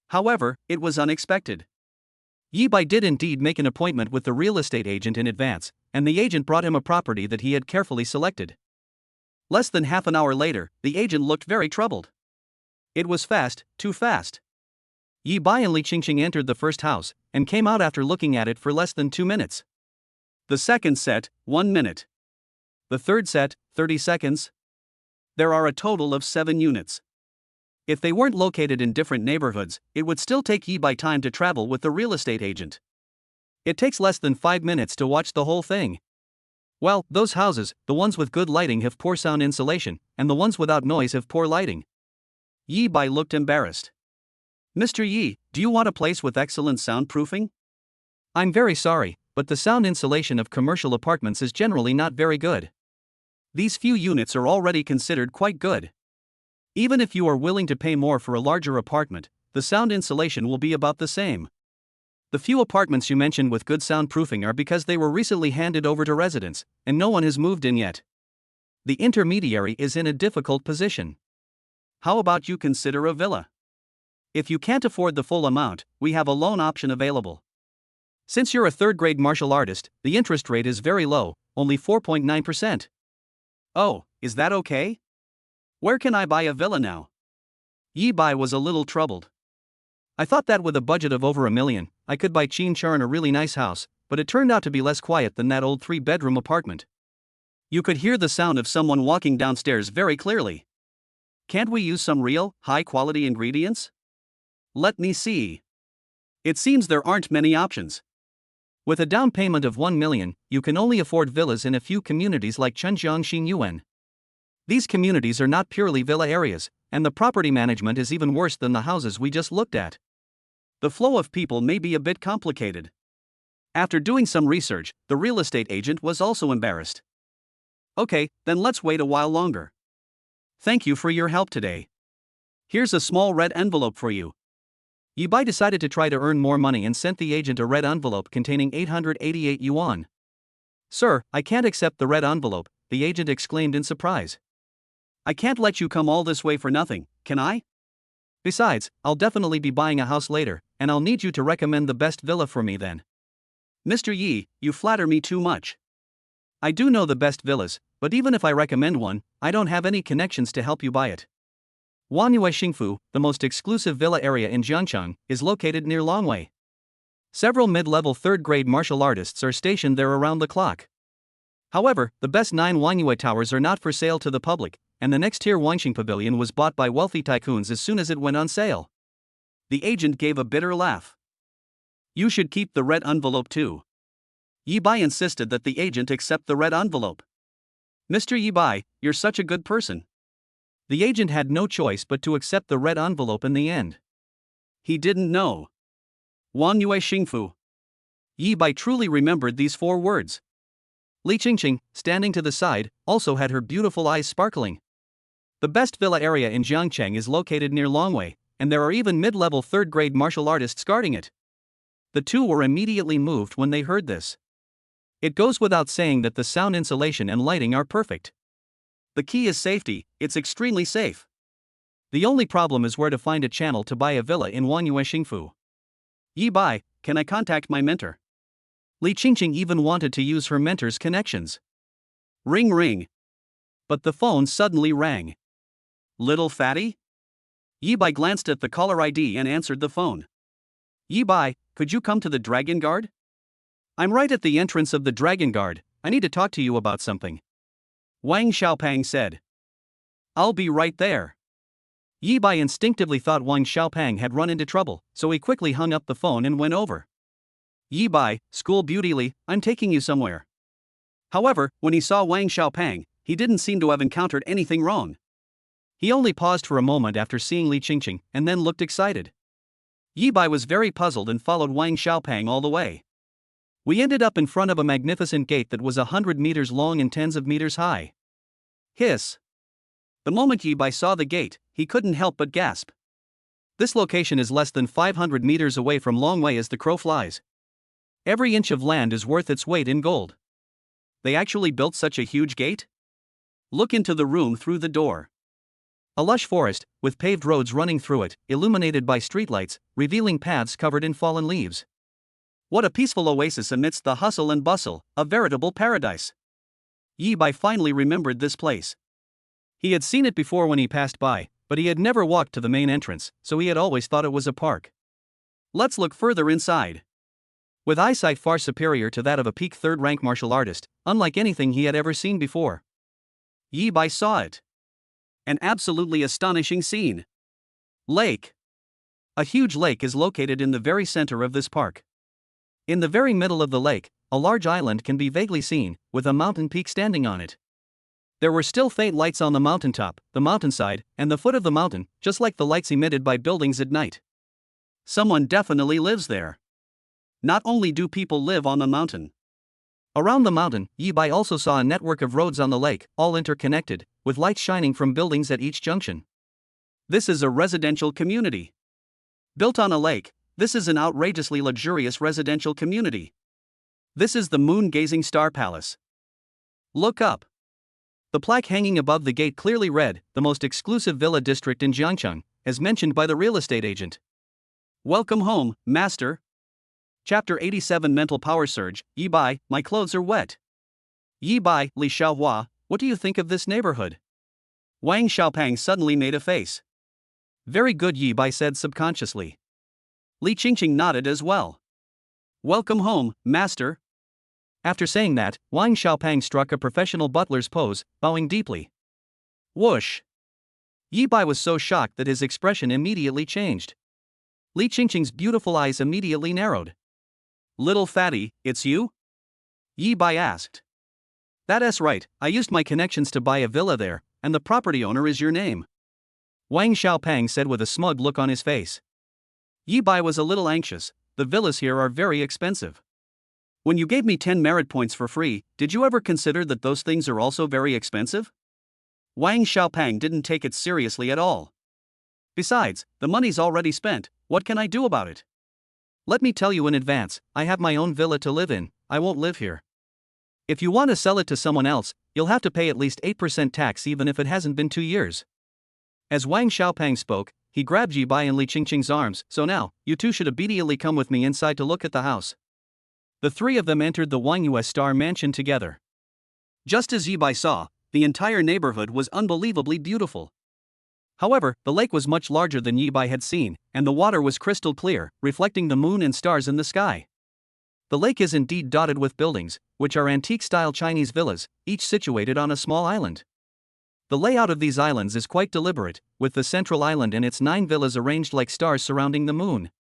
Speaker 2: However, it was unexpected.
Speaker 1: Yi Bai did indeed make an appointment with the real estate agent in advance, and the agent brought him a property that he had carefully selected.
Speaker 2: Less than half an hour later, the agent looked very troubled. It was fast, too fast.
Speaker 1: Yi Bai and Li Qingqing entered the first house, and came out after looking at it for less than 2 minutes.
Speaker 2: The second set, 1 minute.
Speaker 1: The third set, 30 seconds.
Speaker 2: There are a total of 7 units.
Speaker 1: If they weren't located in different neighborhoods, it would still take Yi Bai time to travel with the real estate agent. It takes less than 5 minutes to watch the whole thing. Well, those houses, the ones with good lighting have poor sound insulation, and the ones without noise have poor lighting.
Speaker 2: Yi Bai looked embarrassed. Mr. Yi, do you want a place with excellent soundproofing?
Speaker 1: I'm very sorry, but the sound insulation of commercial apartments is generally not very good.
Speaker 2: These few units are already considered quite good. Even if you are willing to pay more for a larger apartment, the sound insulation will be about the same.
Speaker 1: The few apartments you mentioned with good soundproofing are because they were recently handed over to residents, and no one has moved in yet. The intermediary is in a difficult position.
Speaker 2: How about you consider a villa? If you can't afford the full amount, we have a loan option available.
Speaker 1: Since you're a third-grade martial artist, the interest rate is very low, only 4.9%.
Speaker 2: Oh, is that okay? Where can I buy a villa now? Yi Bai was a little troubled.
Speaker 1: I thought that with a budget of over $1 million, I could buy Chin Charn a really nice house, but it turned out to be less quiet than that old 3-bedroom apartment.
Speaker 2: You could hear the sound of someone walking downstairs very clearly. Can't we use some real, high-quality ingredients? Let me see. It seems there aren't many options.
Speaker 1: With a down payment of $1 million, you can only afford villas in a few communities like Chengjiang Xinyuan. These communities are not purely villa areas, and the property management is even worse than the houses we just looked at.
Speaker 2: The flow of people may be a bit complicated. After doing some research, the real estate agent was also embarrassed. Okay, then let's wait a while longer. Thank you for your help today. Here's a small red envelope for you.
Speaker 1: Yi Bai decided to try to earn more money and sent the agent a red envelope containing 888 yuan. Sir, I can't accept the red envelope, the agent exclaimed in surprise.
Speaker 2: I can't let you come all this way for nothing, can I?
Speaker 1: Besides, I'll definitely be buying a house later, and I'll need you to recommend the best villa for me then.
Speaker 2: Mr. Yi, you flatter me too much.
Speaker 1: I do know the best villas, but even if I recommend one, I don't have any connections to help you buy it. Wanyue Xingfu, the most exclusive villa area in Jiangcheng, is located near Longwei. Several mid-level third-grade martial artists are stationed there around the clock. However, the best 9 Wanyue towers are not for sale to the public, and the next-tier Wanxing Pavilion was bought by wealthy tycoons as soon as it went on sale.
Speaker 2: The agent gave a bitter laugh. You should keep the red envelope too. Yi Bai insisted that the agent accept the red envelope. Mr. Yi Bai, you're such a good person.
Speaker 1: The agent had no choice but to accept the red envelope in the end.
Speaker 2: He didn't know. Wanyue Xingfu. Yi Bai truly remembered these 4 words.
Speaker 1: Li Qingqing, standing to the side, also had her beautiful eyes sparkling. The best villa area in Jiangcheng is located near Longwei, and there are even mid-level third-grade martial artists guarding it. The two were immediately moved when they heard this. It goes without saying that the sound insulation and lighting are perfect.
Speaker 2: The key is safety, it's extremely safe.
Speaker 1: The only problem is where to find a channel to buy a villa in Wanyue Xingfu.
Speaker 2: Yi Bai, can I contact my mentor?
Speaker 1: Li Qingqing even wanted to use her mentor's connections.
Speaker 2: Ring ring.
Speaker 1: But the phone suddenly rang.
Speaker 2: Little fatty? Yi Bai glanced at the caller ID and answered the phone.
Speaker 1: Yi Bai, could you come to the Dragon Guard? I'm right at the entrance of the Dragon Guard, I need to talk to you about something.
Speaker 2: Wang Xiaopang said. I'll be right there.
Speaker 1: Yi Bai instinctively thought Wang Xiaopang had run into trouble, so he quickly hung up the phone and went over.
Speaker 2: Yi Bai, school beauty Li, I'm taking you somewhere. However, when he saw Wang Xiaopang, he didn't seem to have encountered anything wrong.
Speaker 1: He only paused for a moment after seeing Li Qingqing and then looked excited.
Speaker 2: Yi Bai was very puzzled and followed Wang Xiaopang all the way.
Speaker 1: We ended up in front of a magnificent gate that was 100 meters long and tens of meters high.
Speaker 2: Hiss. The moment Yi Bai saw the gate, he couldn't help but gasp.
Speaker 1: This location is less than 500 meters away from Longwei as the crow flies. Every inch of land is worth its weight in gold.
Speaker 2: They actually built such a huge gate? Look into the room through the door.
Speaker 1: A lush forest, with paved roads running through it, illuminated by streetlights, revealing paths covered in fallen leaves.
Speaker 2: What a peaceful oasis amidst the hustle and bustle, a veritable paradise. Yi Bai finally remembered this place.
Speaker 1: He had seen it before when he passed by, but he had never walked to the main entrance, so he had always thought it was a park.
Speaker 2: Let's look further inside.
Speaker 1: With eyesight far superior to that of a peak third-rank martial artist, unlike anything he had ever seen before,
Speaker 2: Yi Bai saw it. An absolutely astonishing scene. Lake.
Speaker 1: A huge lake is located in the very center of this park. In the very middle of the lake, a large island can be vaguely seen, with a mountain peak standing on it. There were still faint lights on the mountaintop, the mountainside, and the foot of the mountain, just like the lights emitted by buildings at night.
Speaker 2: Someone definitely lives there. Not only do people live on the mountain.
Speaker 1: Around the mountain, Yi Bai also saw a network of roads on the lake, all interconnected, with lights shining from buildings at each junction.
Speaker 2: This is a residential community. Built on a lake, this is an outrageously luxurious residential community. This is the moon-gazing star palace. Look up.
Speaker 1: The plaque hanging above the gate clearly read, "The most exclusive villa district in Jiangcheng," as mentioned by the real estate agent.
Speaker 2: Welcome home, master. Chapter 87 Mental Power Surge. Yi Bai, my clothes are wet.
Speaker 1: Yi Bai, Li Xiaohua, what do you think of this neighborhood?
Speaker 2: Wang Xiaopang suddenly made a face.
Speaker 1: Very good, Yi Bai said subconsciously.
Speaker 2: Li Qingqing nodded as well. Welcome home, master.
Speaker 1: After saying that, Wang Xiaopang struck a professional butler's pose, bowing deeply.
Speaker 2: Whoosh!
Speaker 1: Yi Bai was so shocked that his expression immediately changed. Li Qingqing's beautiful eyes immediately narrowed.
Speaker 2: Little fatty, it's you?
Speaker 1: Yi Bai asked.
Speaker 2: That's right, I used my connections to buy a villa there, and the property owner is your name.
Speaker 1: Wang Xiaopang said with a smug look on his face.
Speaker 2: Yi Bai was a little anxious. The villas here are very expensive. When you gave me 10 merit points for free, did you ever consider that those things are also very expensive? Wang Xiaopang didn't take it seriously at all. Besides, the money's already spent, what can I do about it?
Speaker 1: Let me tell you in advance, I have my own villa to live in, I won't live here. If you want to sell it to someone else, you'll have to pay at least 8% tax even if it hasn't been 2 years. As Wang Xiaopang spoke, he grabbed Yi Bai and Li Qingqing's arms. So now, you two should immediately come with me inside to look at the house. The three of them entered the Wangyue Star Mansion together.
Speaker 2: Just as Yi Bai saw, the entire neighborhood was unbelievably beautiful.
Speaker 1: However, the lake was much larger than Yi Bai had seen, and the water was crystal clear, reflecting the moon and stars in the sky. The lake is indeed dotted with buildings, which are antique-style Chinese villas, each situated on a small island. The layout of these islands is quite deliberate, with the central island and its 9 villas arranged like stars surrounding the moon.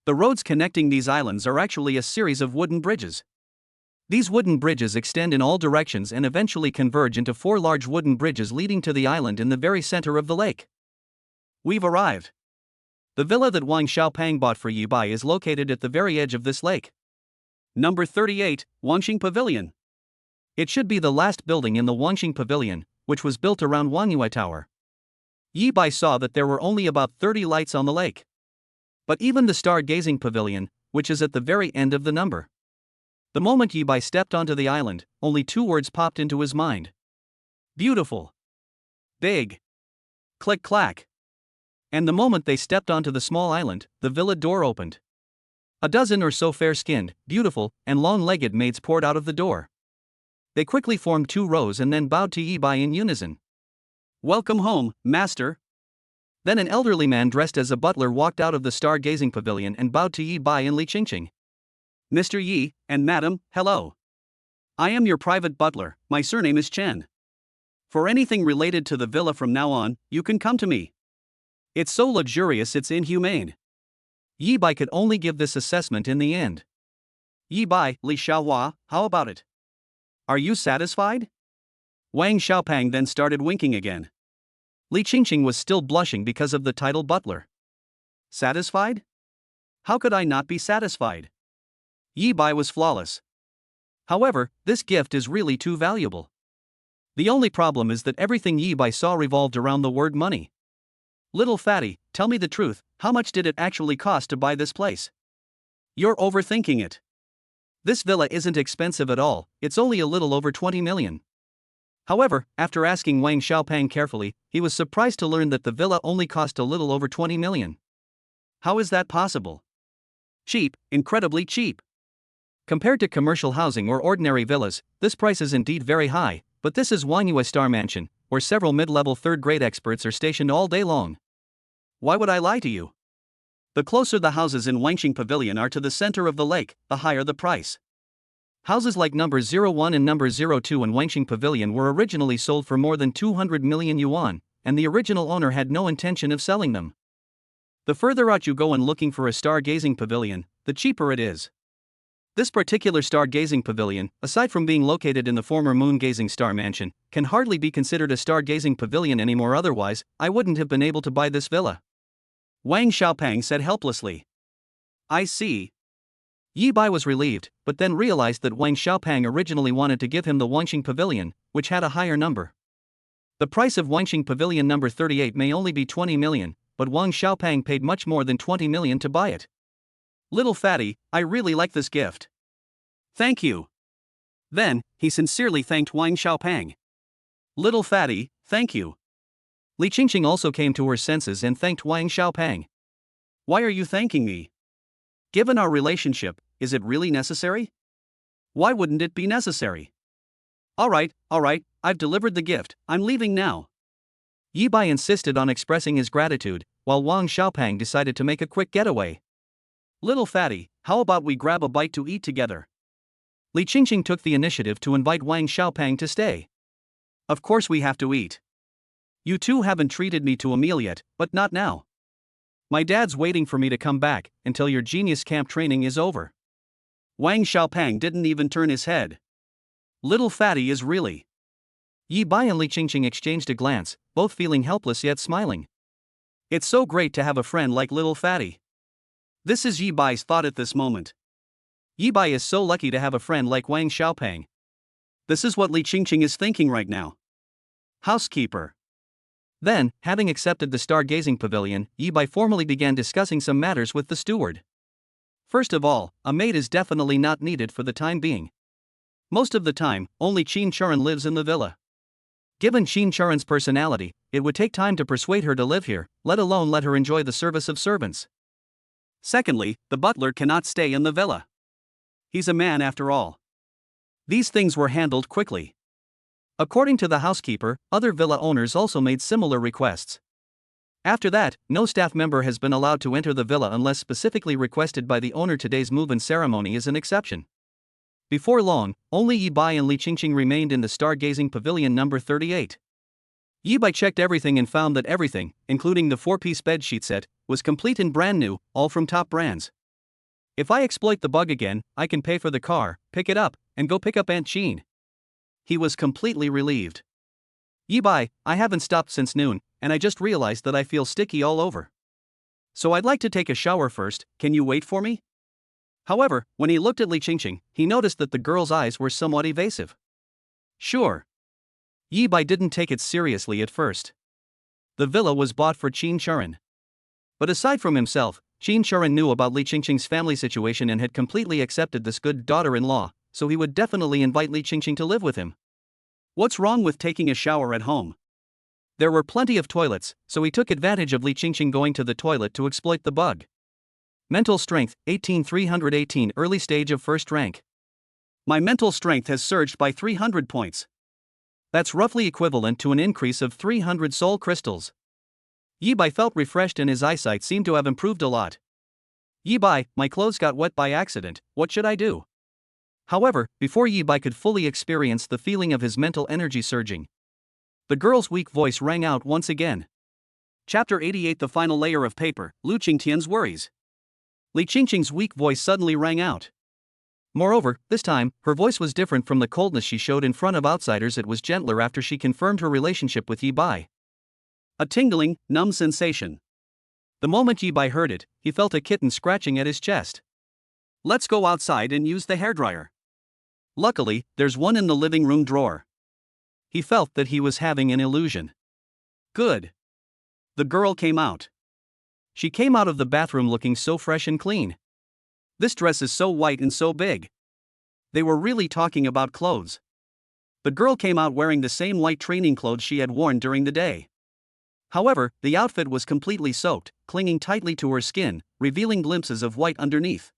Speaker 1: The roads connecting these islands are actually a series of wooden bridges. These wooden bridges extend in all directions and eventually converge into 4 large wooden bridges leading to the island in the very center of the lake.
Speaker 2: We've arrived.
Speaker 1: The villa that Wang Xiaopang bought for Yi Bai is located at the very edge of this lake.
Speaker 2: Number 38, Wangxing Pavilion.
Speaker 1: It should be the last building in the Wangxing Pavilion, which was built around Wangyue Tower. Yi Bai saw that there were only about 30 lights on the lake. But even the star-gazing pavilion, which is at the very end of the number. The moment Yi Bai stepped onto the island, only 2 words popped into his mind. Beautiful.
Speaker 2: Big. Click-clack.
Speaker 1: And the moment they stepped onto the small island, the villa door opened. A dozen or so fair-skinned, beautiful, and long-legged maids poured out of the door. They quickly formed 2 rows and then bowed to Yi Bai in unison.
Speaker 2: Welcome home, master.
Speaker 1: Then an elderly man dressed as a butler walked out of the star-gazing pavilion and bowed to Yi Bai and Li Qingqing.
Speaker 2: Mr. Yi, and madam, hello. I am your private butler, my surname is Chen. For anything related to the villa from now on, you can come to me. It's so luxurious it's inhumane.
Speaker 1: Yi Bai could only give this assessment in the end.
Speaker 2: Yi Bai, Li Xiaohua, how about it? Are you satisfied? Wang Xiaopang then started winking again.
Speaker 1: Li Qingqing was still blushing because of the title butler.
Speaker 2: Satisfied? How could I not be satisfied? Yi Bai was flawless.
Speaker 1: However, this gift is really too valuable. The only problem is that everything Yi Bai saw revolved around the word money. Little fatty, tell me the truth, how much did it actually cost to buy this place?
Speaker 2: You're overthinking it.
Speaker 1: This villa isn't expensive at all, it's only a little over 20 million. However, after asking Wang Xiaopang carefully, he was surprised to learn that the villa only cost a little over 20 million.
Speaker 2: How is that possible? Cheap, incredibly cheap.
Speaker 1: Compared to commercial housing or ordinary villas, this price is indeed very high, but this is Wangyue Star Mansion, where several mid-level third-grade experts are stationed all day long.
Speaker 2: Why would I lie to you? The closer the houses in Wangxing Pavilion are to the center of the lake, the higher the price.
Speaker 1: Houses like number 01 and number 02 in Wangxing Pavilion were originally sold for more than 200 million yuan, and the original owner had no intention of selling them. The further out you go in looking for a star-gazing pavilion, the cheaper it is. This particular star-gazing pavilion, aside from being located in the former moon-gazing star mansion, can hardly be considered a star-gazing pavilion anymore, otherwise, I wouldn't have been able to buy this villa.
Speaker 2: Wang Xiaopeng said helplessly. I see.
Speaker 1: Yi Bai was relieved, but then realized that Wang Xiaopeng originally wanted to give him the Wangxing Pavilion, which had a higher number. The price of Wangxing Pavilion number 38 may only be 20 million, but Wang Xiaopeng paid much more than 20 million to buy it.
Speaker 2: Little fatty, I really like this gift. Thank you. Then, he sincerely thanked Wang Xiaopeng. Little fatty, thank you.
Speaker 1: Li Qingqing also came to her senses and thanked Wang Xiaopeng.
Speaker 2: Why are you thanking me? Given our relationship, is it really necessary? Why wouldn't it be necessary? Alright, I've delivered the gift, I'm leaving now.
Speaker 1: Yi Bai insisted on expressing his gratitude, while Wang Xiaopeng decided to make a quick getaway.
Speaker 2: Little fatty, how about we grab a bite to eat together?
Speaker 1: Li Qingqing took the initiative to invite Wang Xiaopeng to stay.
Speaker 2: Of course we have to eat. You two haven't treated me to a meal yet, but not now. My dad's waiting for me to come back until your genius camp training is over. Wang Xiaopeng didn't even turn his head. Little fatty is really.
Speaker 1: Yi Bai and Li Qingqing exchanged a glance, both feeling helpless yet smiling.
Speaker 2: It's so great to have a friend like little fatty. This is Yi Bai's thought at this moment. Yi Bai is so lucky to have a friend like Wang Xiaopeng. This is what Li Qingqing is thinking right now. Housekeeper.
Speaker 1: Then, having accepted the stargazing pavilion, Yi Bai formally began discussing some matters with the steward.
Speaker 2: First of all, a maid is definitely not needed for the time being. Most of the time, only Qin Churan lives in the villa.
Speaker 1: Given Qin Churan's personality, it would take time to persuade her to live here, let alone let her enjoy the service of servants.
Speaker 2: Secondly, the butler cannot stay in the villa. He's a man after all. These things were handled quickly.
Speaker 1: According to the housekeeper, other villa owners also made similar requests. After that, no staff member has been allowed to enter the villa unless specifically requested by the owner. Today's move-in ceremony is an exception. Before long, only Yi Bai and Li Qingqing remained in the stargazing pavilion number 38. Yi Bai checked everything and found that everything, including the 4-piece bedsheet set, was complete and brand new, all from top brands. If I exploit the bug again, I can pay for the car, pick it up, and go pick up Aunt Jean.
Speaker 2: He was completely relieved.
Speaker 1: Yi Bai, I haven't stopped since noon, and I just realized that I feel sticky all over.
Speaker 2: So I'd like to take a shower first, can you wait for me? However, when he looked at Li Qingqing, he noticed that the girl's eyes were somewhat evasive. Sure.
Speaker 1: Yi Bai didn't take it seriously at first. The villa was bought for Qin Churan. But aside from himself, Qin Churan knew about Li Qingqing's family situation and had completely accepted this good daughter-in-law, so he would definitely invite Li Qingqing to live with him.
Speaker 2: What's wrong with taking a shower at home?
Speaker 1: There were plenty of toilets, so he took advantage of Li Qingqing going to the toilet to exploit the bug. Mental strength, 18,318, early stage of first rank.
Speaker 2: My mental strength has surged by 300 points.
Speaker 1: That's roughly equivalent to an increase of 300 soul crystals. Yi Bai felt refreshed and his eyesight seemed to have improved a lot. Yi Bai, my clothes got wet by accident, what should I do? However, before Yi Bai could fully experience the feeling of his mental energy surging, the girl's weak voice rang out once again.
Speaker 2: Chapter 88. The final layer of paper, Lu Qingtian's worries. Li Qingqing's weak voice suddenly rang out.
Speaker 1: Moreover, this time, her voice was different from the coldness she showed in front of outsiders. It was gentler after she confirmed her relationship with Yi Bai.
Speaker 2: A tingling, numb sensation.
Speaker 1: The moment Yi Bai heard it, he felt a kitten scratching at his chest.
Speaker 2: Let's go outside and use the hairdryer. Luckily, there's one in the living room drawer.
Speaker 1: He felt that he was having an illusion.
Speaker 2: Good. The girl came out.
Speaker 1: She came out of the bathroom looking so fresh and clean.
Speaker 2: This dress is so white and so big. They were really talking about clothes. The girl came out wearing the same white training clothes she had worn during the day. However, the outfit was completely soaked, clinging tightly to her skin, revealing glimpses of white underneath.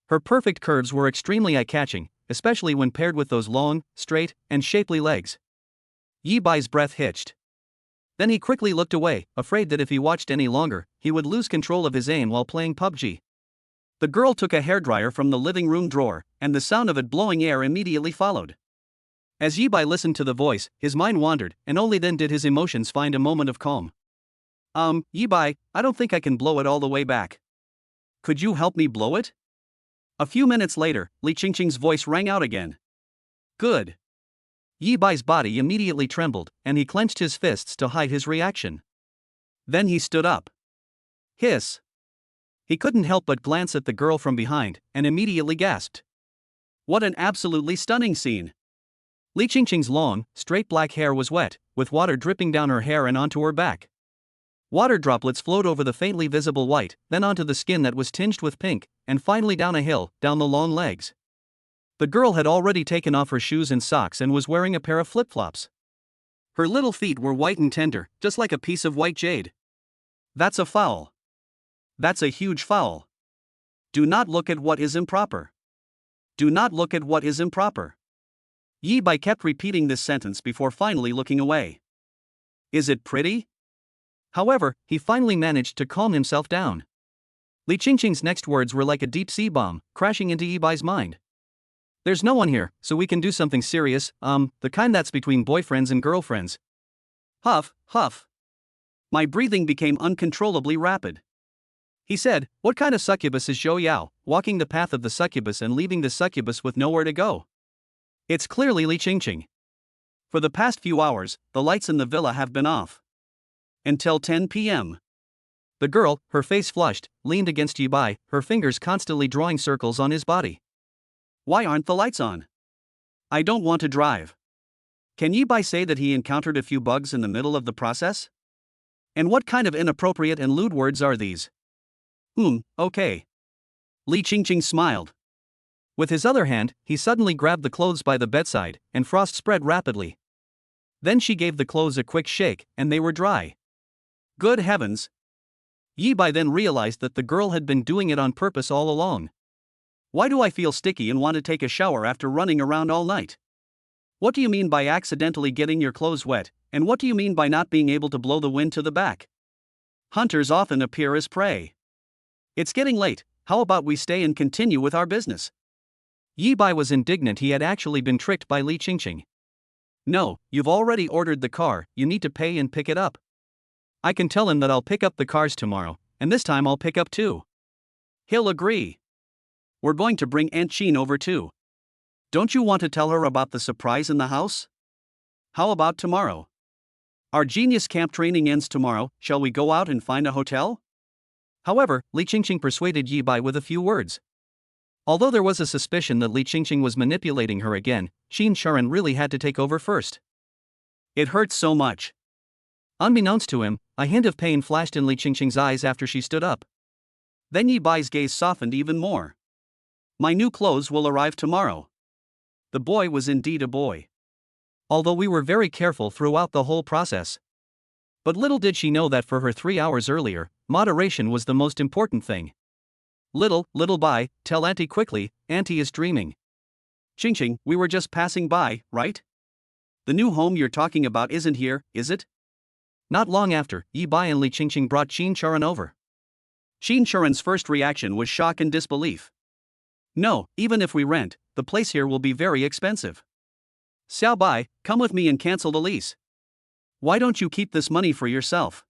Speaker 1: Her perfect curves were extremely eye-catching, especially when paired with those long, straight, and shapely legs. Yi Bai's breath hitched. Then he quickly looked away, afraid that if he watched any longer, he would lose control of his aim while playing PUBG.
Speaker 2: The girl took a hairdryer from the living room drawer, and the sound of it blowing air immediately followed. As Yi Bai listened to the voice, his mind wandered, and only then did his emotions find a moment of calm. Yi Bai, I don't think I can blow it all the way back. Could you help me blow it? A few minutes later, Li Qingqing's voice rang out again. Good. Yi Bai's body immediately trembled, and he clenched his fists to hide his reaction. Then he stood up. Hiss. He couldn't help but glance at the girl from behind, and immediately gasped. What an absolutely stunning scene! Li Qingqing's long, straight black hair was wet, with water dripping down her hair and onto her back. Water droplets flowed over the faintly visible white, then onto the skin that was tinged with pink, and finally down a hill, down the long legs. The girl had already taken off her shoes and socks and was wearing a pair of flip-flops. Her little feet were white and tender, just like a piece of white jade. That's a foul. That's a huge foul. Do not look at what is improper. Do not look at what is improper. Yi Bai kept repeating this sentence before finally looking away. Is it pretty? However, he finally managed to calm himself down. Li Qingqing's next words were like a deep-sea bomb, crashing into Yi Bai's mind. There's no one here, so we can do something serious, the kind that's between boyfriends and girlfriends. Huff, huff. My breathing became uncontrollably rapid. He said, what kind of succubus is Zhou Yao, walking the path of the succubus and leaving the succubus with nowhere to go? It's clearly Li Qingqing. For the past few hours, the lights in the villa have been off. Until 10 p.m. The girl, her face flushed, leaned against Yi Bai, her fingers constantly drawing circles on his body. Why aren't the lights on? I don't want to drive. Can Yi Bai say that he encountered a few bugs in the middle of the process? And what kind of inappropriate and lewd words are these? Okay. Li Qingqing smiled. With his other hand, he suddenly grabbed the clothes by the bedside, and frost spread rapidly. Then she gave the clothes a quick shake, and they were dry. Good heavens! Yi Bai then realized that the girl had been doing it on purpose all along. Why do I feel sticky and want to take a shower after running around all night? What do you mean by accidentally getting your clothes wet, and what do you mean by not being able to blow the wind to the back? Hunters often appear as prey. It's getting late, how about we stay and continue with our business? Yi Bai was indignant he had actually been tricked by Li Qingqing. No, you've already ordered the car, you need to pay and pick it up. I can tell him that I'll pick up the cars tomorrow, and this time I'll pick up two. He'll agree. We're going to bring Aunt Jean over too. Don't you want to tell her about the surprise in the house? How about tomorrow? Our genius camp training ends tomorrow, shall we go out and find a hotel? However, Li Qingqing persuaded Yi Bai with a few words. Although there was a suspicion that Li Qingqing was manipulating her again, Xin Sharon really had to take over first. It hurts so much. Unbeknownst to him, a hint of pain flashed in Li Qingqing's eyes after she stood up. Then Yi Bai's gaze softened even more. My new clothes will arrive tomorrow. The boy was indeed a boy. Although we were very careful throughout the whole process. But little did she know that for her 3 hours earlier, moderation was the most important thing. Little Bai, tell Auntie quickly, Auntie is dreaming. Qingqing, we were just passing by, right? The new home you're talking about isn't here, is it? Not long after, Yi Bai and Li Qingqing brought Xin Sharon over. Xin Sharon's first reaction was shock and disbelief. No, even if we rent, the place here will be very expensive. Xiao Bai, come with me and cancel the lease. Why don't you keep this money for yourself?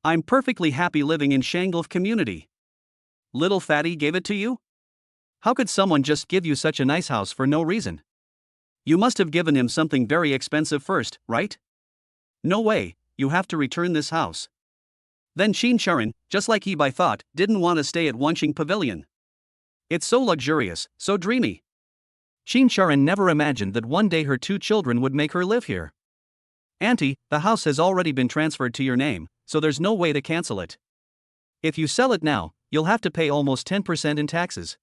Speaker 2: I'm perfectly happy living in Shanglif community. Little fatty gave it to you? How could someone just give you such a nice house for no reason? You must have given him something very expensive first, right? No way, you have to return this house. Then Xin Sharon, just like Yi Bai thought, didn't want to stay at Wanqing Pavilion. It's so luxurious, so dreamy. Xin Sharon never imagined that one day her 2 children would make her live here. Auntie, the house has already been transferred to your name, so there's no way to cancel it. If you sell it now, you'll have to pay almost 10% in taxes.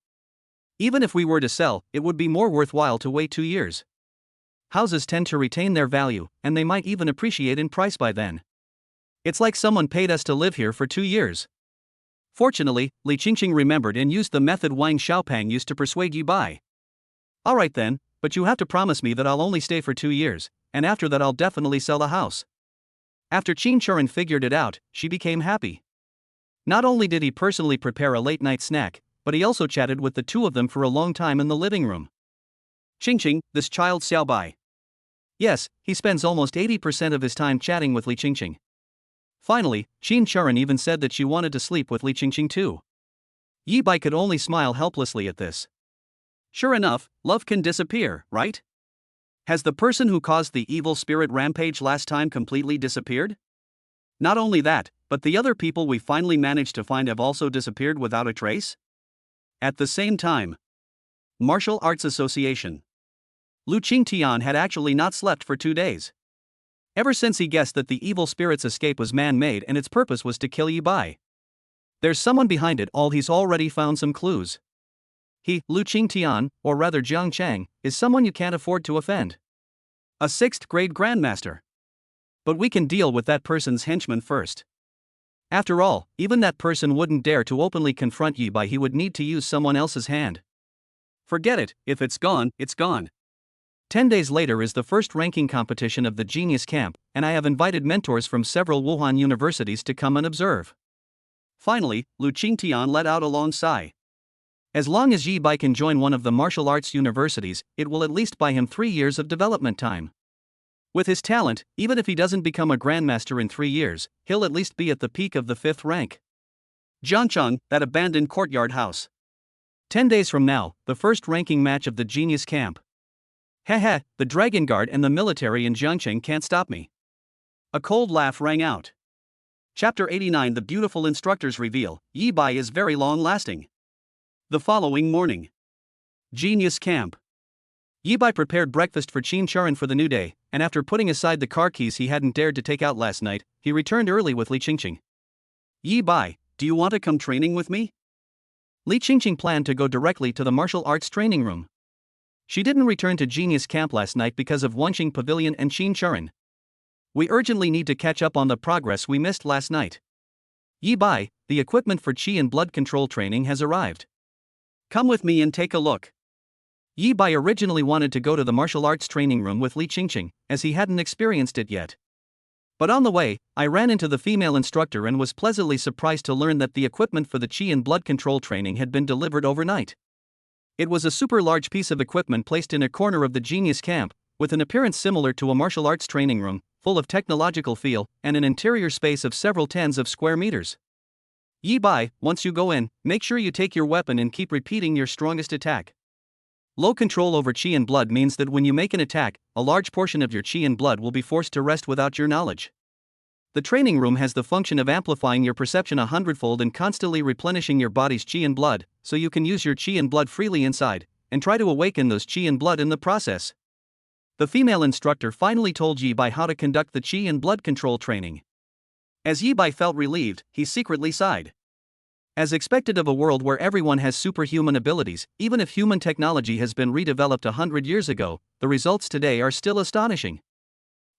Speaker 2: Even if we were to sell, it would be more worthwhile to wait 2 years. Houses tend to retain their value, and they might even appreciate in price by then. It's like someone paid us to live here for 2 years. Fortunately, Li Qingqing remembered and used the method Wang Xiaopang used to persuade Yi Bai. Alright then, but you have to promise me that I'll only stay for 2 years, and after that I'll definitely sell the house. After Qin Sharon figured it out, she became happy. Not only did he personally prepare a late-night snack, but he also chatted with the 2 of them for a long time in the living room. Qingqing, this child Xiao Bai. Yes, he spends almost 80% of his time chatting with Li Qingqing. Finally, Qin Sharon even said that she wanted to sleep with Li Qingqing too.
Speaker 1: Yi Bai could only smile helplessly at this.
Speaker 2: Sure enough, love can disappear, right? Has the person who caused the evil spirit rampage last time completely disappeared? Not only that, but the other people we finally managed to find have also disappeared without a trace? At the same time, Martial Arts Association. Lu Qingtian had actually not slept for 2 days. Ever since he guessed that the evil spirit's escape was man-made and its purpose was to kill Yi Bai. There's someone behind it all. He's already found some clues. He, Lu Qingtian, or rather Jiang Chang, is someone you can't afford to offend. A 6th grade grandmaster. But we can deal with that person's henchman first. After all, even that person wouldn't dare to openly confront Yi Bai. He would need to use someone else's hand. Forget it, if it's gone, it's gone.
Speaker 1: 10 days later is the first ranking competition of the Genius Camp, and I have invited mentors from several Wuhan universities to come and observe.
Speaker 2: Finally, Lu Qingtian let out a long sigh.
Speaker 1: As long as Yi Bai can join one of the martial arts universities, it will at least buy him 3 years of development time. With his talent, even if he doesn't become a grandmaster in 3 years, he'll at least be at the peak of the 5th rank.
Speaker 2: Jiangcheng, that abandoned courtyard house.
Speaker 1: 10 days from now, the first ranking match of the Genius Camp. Heh, the Dragon Guard and the military in Jiangcheng can't stop me.
Speaker 2: A cold laugh rang out. Chapter 89. The beautiful instructors reveal, Yi Bai is very long-lasting. The following morning. Genius Camp.
Speaker 1: Yi Bai prepared breakfast for Qin Charan for the new day, and after putting aside the car keys he hadn't dared to take out last night, he returned early with Li Qingqing.
Speaker 2: Yi Bai, do you want to come training with me?
Speaker 1: Li Qingqing planned to go directly to the martial arts training room. She didn't return to Genius Camp last night because of Wenxing Pavilion and Qin Charan. We urgently need to catch up on the progress we missed last night. Yi Bai, the equipment for Qi and blood control training has arrived.
Speaker 2: Come with me and take a look.
Speaker 1: Yi Bai originally wanted to go to the martial arts training room with Li Qingqing, as he hadn't experienced it yet. But on the way, I ran into the female instructor and was pleasantly surprised to learn that the equipment for the Qi and blood control training had been delivered overnight. It was a super large piece of equipment placed in a corner of the Genius Camp, with an appearance similar to a martial arts training room, full of technological feel, and an interior space of several tens of square meters. Yi Bai, once you go in, make sure you take your weapon and keep repeating your strongest attack. Low control over Qi and blood means that when you make an attack, a large portion of your Qi and blood will be forced to rest without your knowledge. The training room has the function of amplifying your perception 100-fold and constantly replenishing your body's Qi and blood, so you can use your Qi and blood freely inside, and try to awaken those Qi and blood in the process. The female instructor finally told Yi Bai how to conduct the Qi and blood control training. As Yi Bai felt relieved, he secretly sighed. As expected of a world where everyone has superhuman abilities, even if human technology has been redeveloped 100 years ago, the results today are still astonishing.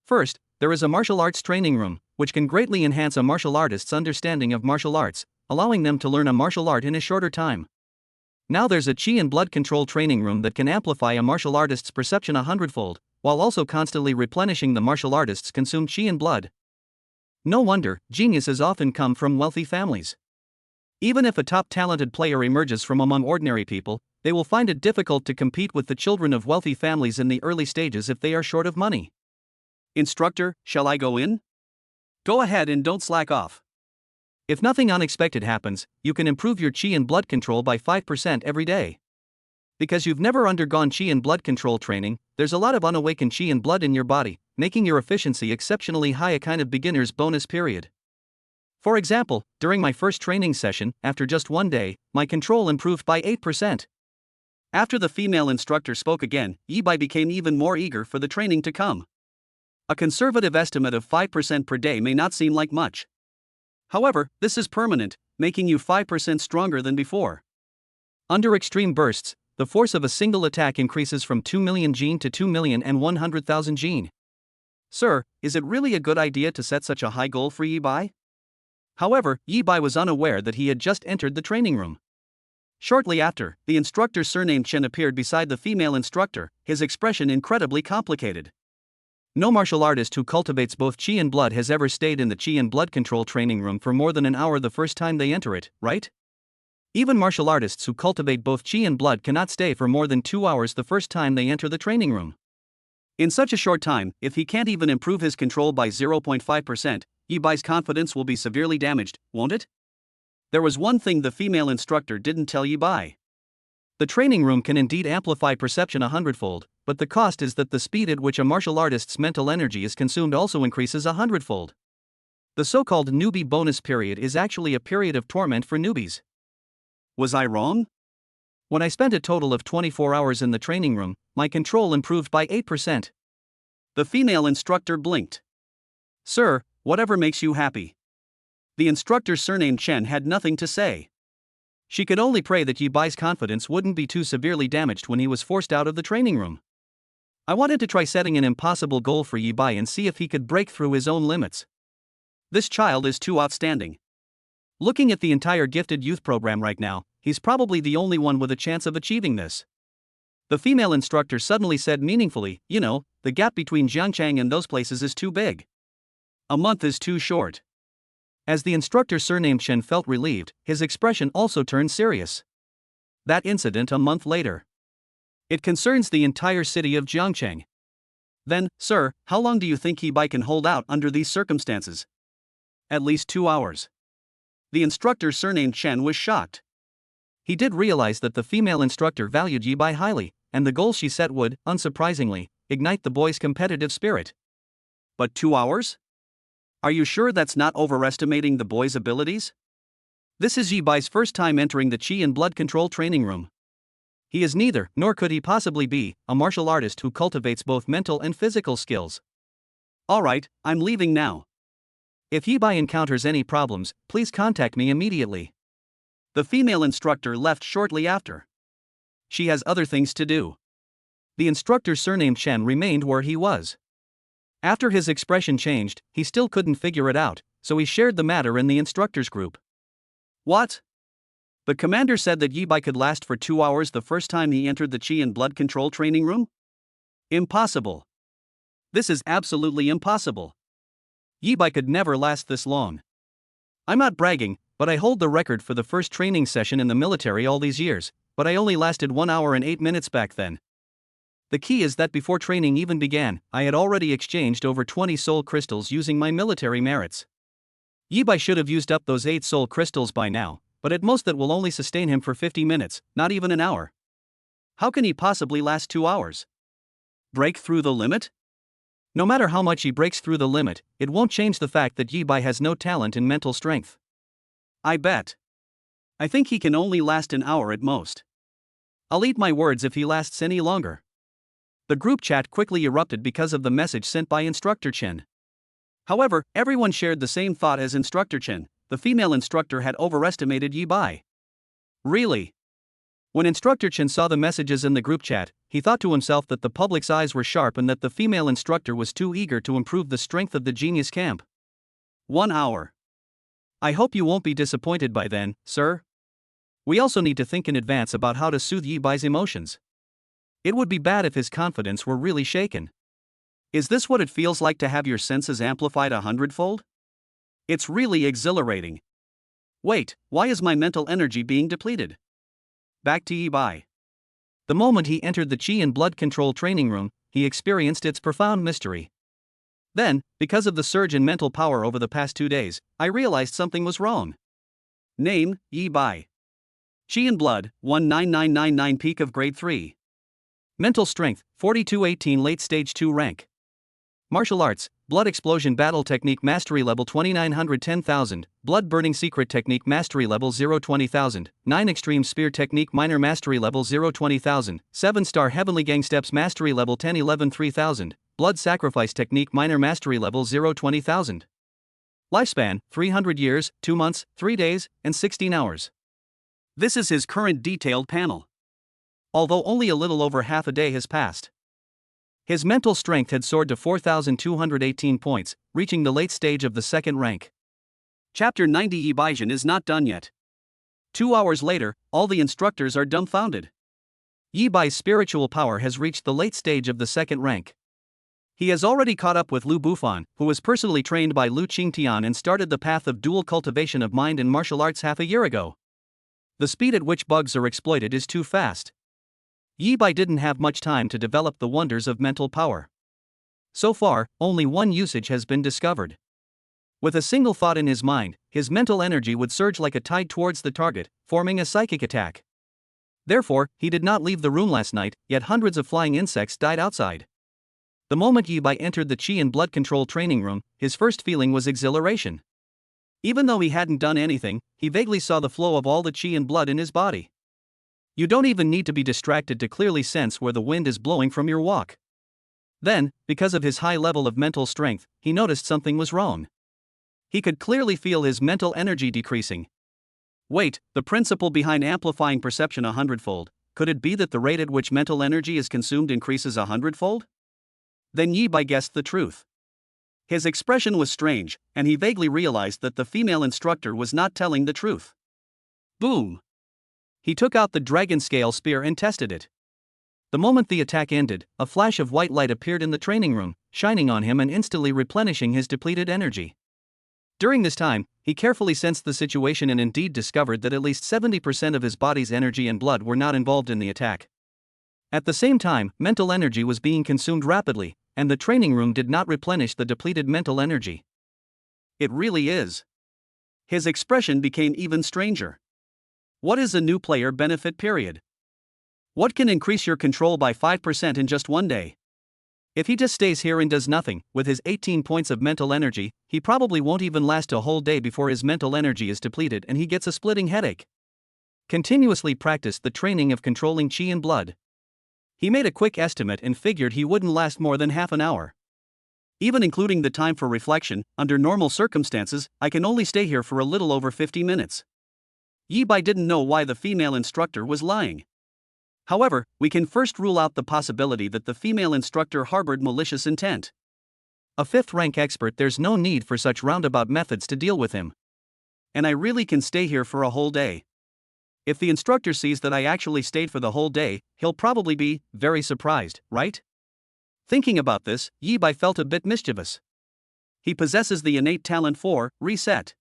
Speaker 1: First, there is a martial arts training room, which can greatly enhance a martial artist's understanding of martial arts, allowing them to learn a martial art in a shorter time. Now there's a Qi and blood control training room that can amplify a martial artist's perception 100-fold, while also constantly replenishing the martial artist's consumed Qi and blood. No wonder, geniuses often come from wealthy families. Even if a top talented player emerges from among ordinary people, they will find it difficult to compete with the children of wealthy families in the early stages if they are short of money.
Speaker 2: Instructor, shall I go in? Go ahead and don't slack off.
Speaker 1: If nothing unexpected happens, you can improve your Qi and blood control by 5% every day. Because you've never undergone Qi and blood control training, there's a lot of unawakened Qi and blood in your body, making your efficiency exceptionally high, a kind of beginner's bonus period. For example, during my first training session, after just 1 day, my control improved by 8%.
Speaker 2: After the female instructor spoke again, Yi Bai became even more eager for the training to come. A conservative estimate of 5% per day may not seem like much. However, this is permanent, making you 5% stronger than before.
Speaker 1: Under extreme bursts, the force of a single attack increases from 2 million Jin to 2,100,000 Jin.
Speaker 2: Sir, is it really a good idea to set such a high goal for Yi Bai?
Speaker 1: However, Yi Bai was unaware that he had just entered the training room.
Speaker 2: Shortly after, the instructor surnamed Chen appeared beside the female instructor, his expression incredibly complicated.
Speaker 1: No martial artist who cultivates both Qi and blood has ever stayed in the Qi and blood control training room for more than an hour the first time they enter it, right? Even martial artists who cultivate both Qi and blood cannot stay for more than 2 hours the first time they enter the training room.
Speaker 2: In such a short time, if he can't even improve his control by 0.5%, Yi Bai's confidence will be severely damaged, won't it? There was one thing the female instructor didn't tell Yi Bai.
Speaker 1: The training room can indeed amplify perception 100-fold, but the cost is that the speed at which a martial artist's mental energy is consumed also increases 100-fold. The so-called newbie bonus period is actually a period of torment for newbies.
Speaker 2: Was I wrong?
Speaker 1: When I spent a total of 24 hours in the training room, my control improved by 8%.
Speaker 2: The female instructor blinked.
Speaker 1: Sir,
Speaker 2: whatever makes you happy. The instructor, surnamed Chen, had nothing to say.
Speaker 1: She could only pray that Yi Bai's confidence wouldn't be too severely damaged when he was forced out of the training room. I wanted to try setting an impossible goal for Yi Bai and see if he could break through his own limits.
Speaker 2: This child is too outstanding.
Speaker 1: Looking at the entire gifted youth program right now, he's probably the only one with a chance of achieving this. The female instructor suddenly said meaningfully, you know, the gap between Jiangchang and those places is too big.
Speaker 2: A month is too short.
Speaker 1: As the instructor surnamed Chen felt relieved, his expression also turned serious. That incident a month later. It concerns the entire city of Jiangcheng.
Speaker 2: Then, sir, how long do you think Yi Bai can hold out under these circumstances?
Speaker 1: At least 2 hours.
Speaker 2: The instructor surnamed Chen was shocked.
Speaker 1: He did realize that the female instructor valued Yi Bai highly, and the goal she set would, unsurprisingly, ignite the boy's competitive spirit.
Speaker 2: But 2 hours? Are you sure that's not overestimating the boy's abilities?
Speaker 1: This is Yi Bai's first time entering the Qi and blood control training room. He is neither, nor could he possibly be, a martial artist who cultivates both mental and physical skills.
Speaker 2: All right, I'm leaving now.
Speaker 1: If Yi Bai encounters any problems, please contact me immediately.
Speaker 2: The female instructor left shortly after.
Speaker 1: She has other things to do. The instructor surnamed Chen remained where he was. After his expression changed, he still couldn't figure it out, so he shared the matter in the instructors group.
Speaker 2: What? The commander said that Yi Bai could last for 2 hours the first time he entered the Qi and blood control training room? Impossible. This is absolutely impossible.
Speaker 1: Yi Bai could never last this long. I'm not bragging, but I hold the record for the first training session in the military all these years, but I only lasted 1 hour and 8 minutes back then. The key is that before training even began, I had already exchanged over 20 soul crystals using my military merits. Yi Bai should have used up those 8 soul crystals by now, but at most that will only sustain him for 50 minutes, not even an hour.
Speaker 2: How can he possibly last 2 hours? Break through the limit?
Speaker 1: No matter how much he breaks through the limit, it won't change the fact that Yi Bai has no talent in mental strength.
Speaker 2: I bet. I think he can only last an hour at most.
Speaker 1: I'll eat my words if he lasts any longer. The group chat quickly erupted because of the message sent by Instructor Chen.
Speaker 2: However, everyone shared the same thought as Instructor Chen. The female instructor had overestimated Yi Bai.
Speaker 1: Really? When Instructor Chen saw the messages in the group chat, he thought to himself that the public's eyes were sharp and that the female instructor was too eager to improve the strength of the genius camp.
Speaker 2: 1 hour.
Speaker 1: I hope you won't be disappointed by then, sir. We also need to think in advance about how to soothe Yi Bai's emotions. It would be bad if his confidence were really shaken.
Speaker 2: Is this what it feels like to have your senses amplified 100-fold? It's really exhilarating. Wait, why is my mental energy being depleted? Back to Yi Bai.
Speaker 1: The moment he entered the Qi and blood control training room, he experienced its profound mystery. Then, because of the surge in mental power over the past 2 days, I realized something was wrong.
Speaker 2: Name, Yi Bai. Qi and blood, 19999 peak of grade 3.
Speaker 1: Mental strength, 4218 late stage 2 rank. Martial arts, blood explosion battle technique mastery level 2910,000, blood burning secret technique mastery level 020,000, 9 extreme spear technique minor mastery level 020,000, 7-star heavenly gang steps mastery level 1011 3000, blood sacrifice technique minor mastery level 020,000. Lifespan, 300 years, 2 months, 3 days, and 16 hours.
Speaker 2: This is his current detailed panel.
Speaker 1: Although only a little over half a day has passed. His mental strength had soared to 4,218 points, reaching the late stage of the 2nd rank.
Speaker 2: Chapter 90 Yi Baizhen is not done yet. 2 hours later, all the instructors are dumbfounded.
Speaker 1: Yi Bai's spiritual power has reached the late stage of the 2nd rank. He has already caught up with Lu Bufan, who was personally trained by Lu Qingtian and started the path of dual cultivation of mind in martial arts half a year ago. The speed at which bugs are exploited is too fast. Yi Bai didn't have much time to develop the wonders of mental power. So far, only one usage has been discovered. With a single thought in his mind, his mental energy would surge like a tide towards the target, forming a psychic attack. Therefore, he did not leave the room last night, yet hundreds of flying insects died outside. The moment Yi Bai entered the Qi and blood control training room, his first feeling was exhilaration. Even though he hadn't done anything, he vaguely saw the flow of all the Qi and blood in his body. You don't even need to be distracted to clearly sense where the wind is blowing from your walk. Then, because of his high level of mental strength, he noticed something was wrong. He could clearly feel his mental energy decreasing. Wait, the principle behind amplifying perception 100-fold, could it be that the rate at which mental energy is consumed increases 100-fold? Then Yi Bai guessed the truth. His expression was strange, and he vaguely realized that the female instructor was not telling the truth. Boom! He took out the dragon scale spear and tested it. The moment the attack ended, a flash of white light appeared in the training room, shining on him and instantly replenishing his depleted energy. During this time, he carefully sensed the situation and indeed discovered that at least 70% of his body's energy and blood were not involved in the attack. At the same time, mental energy was being consumed rapidly, and the training room did not replenish the depleted mental energy. It really is. His expression became even stranger. What is a new player benefit period? What can increase your control by 5% in just one day? If he just stays here and does nothing, with his 18 points of mental energy, he probably won't even last a whole day before his mental energy is depleted and he gets a splitting headache. Continuously practice the training of controlling Qi and blood. He made a quick estimate and figured he wouldn't last more than half an hour. Even including the time for reflection, under normal circumstances, I can only stay here for a little over 50 minutes. Yi Bai didn't know why the female instructor was lying. However, we can first rule out the possibility that the female instructor harbored malicious intent. A 5th rank expert, there's no need for such roundabout methods to deal with him. And I really can stay here for a whole day. If the instructor sees that I actually stayed for the whole day, he'll probably be very surprised, right? Thinking about this, Yi Bai felt a bit mischievous. He possesses the innate talent for reset.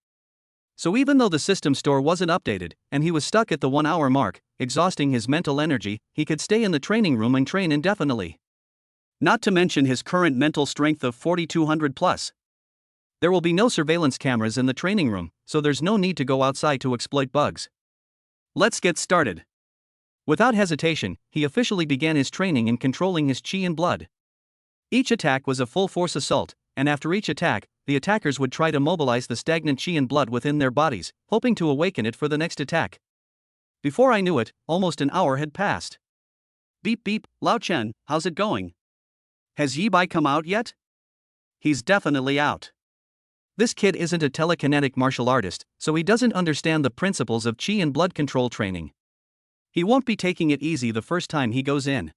Speaker 1: So even though the system store wasn't updated, and he was stuck at the 1-hour mark, exhausting his mental energy, he could stay in the training room and train indefinitely. Not to mention his current mental strength of 4200 plus. There will be no surveillance cameras in the training room, so there's no need to go outside to exploit bugs. Let's get started. Without hesitation, he officially began his training in controlling his Qi and blood. Each attack was a full-force assault, and after each attack, the attackers would try to mobilize the stagnant Qi and blood within their bodies, hoping to awaken it for the next attack. Before I knew it, almost an hour had passed. Beep beep, Lao Chen, how's it going? Has Yi Bai come out yet? He's definitely out. This kid isn't a telekinetic martial artist, so he doesn't understand the principles of Qi and blood control training. He won't be taking it easy the first time he goes in.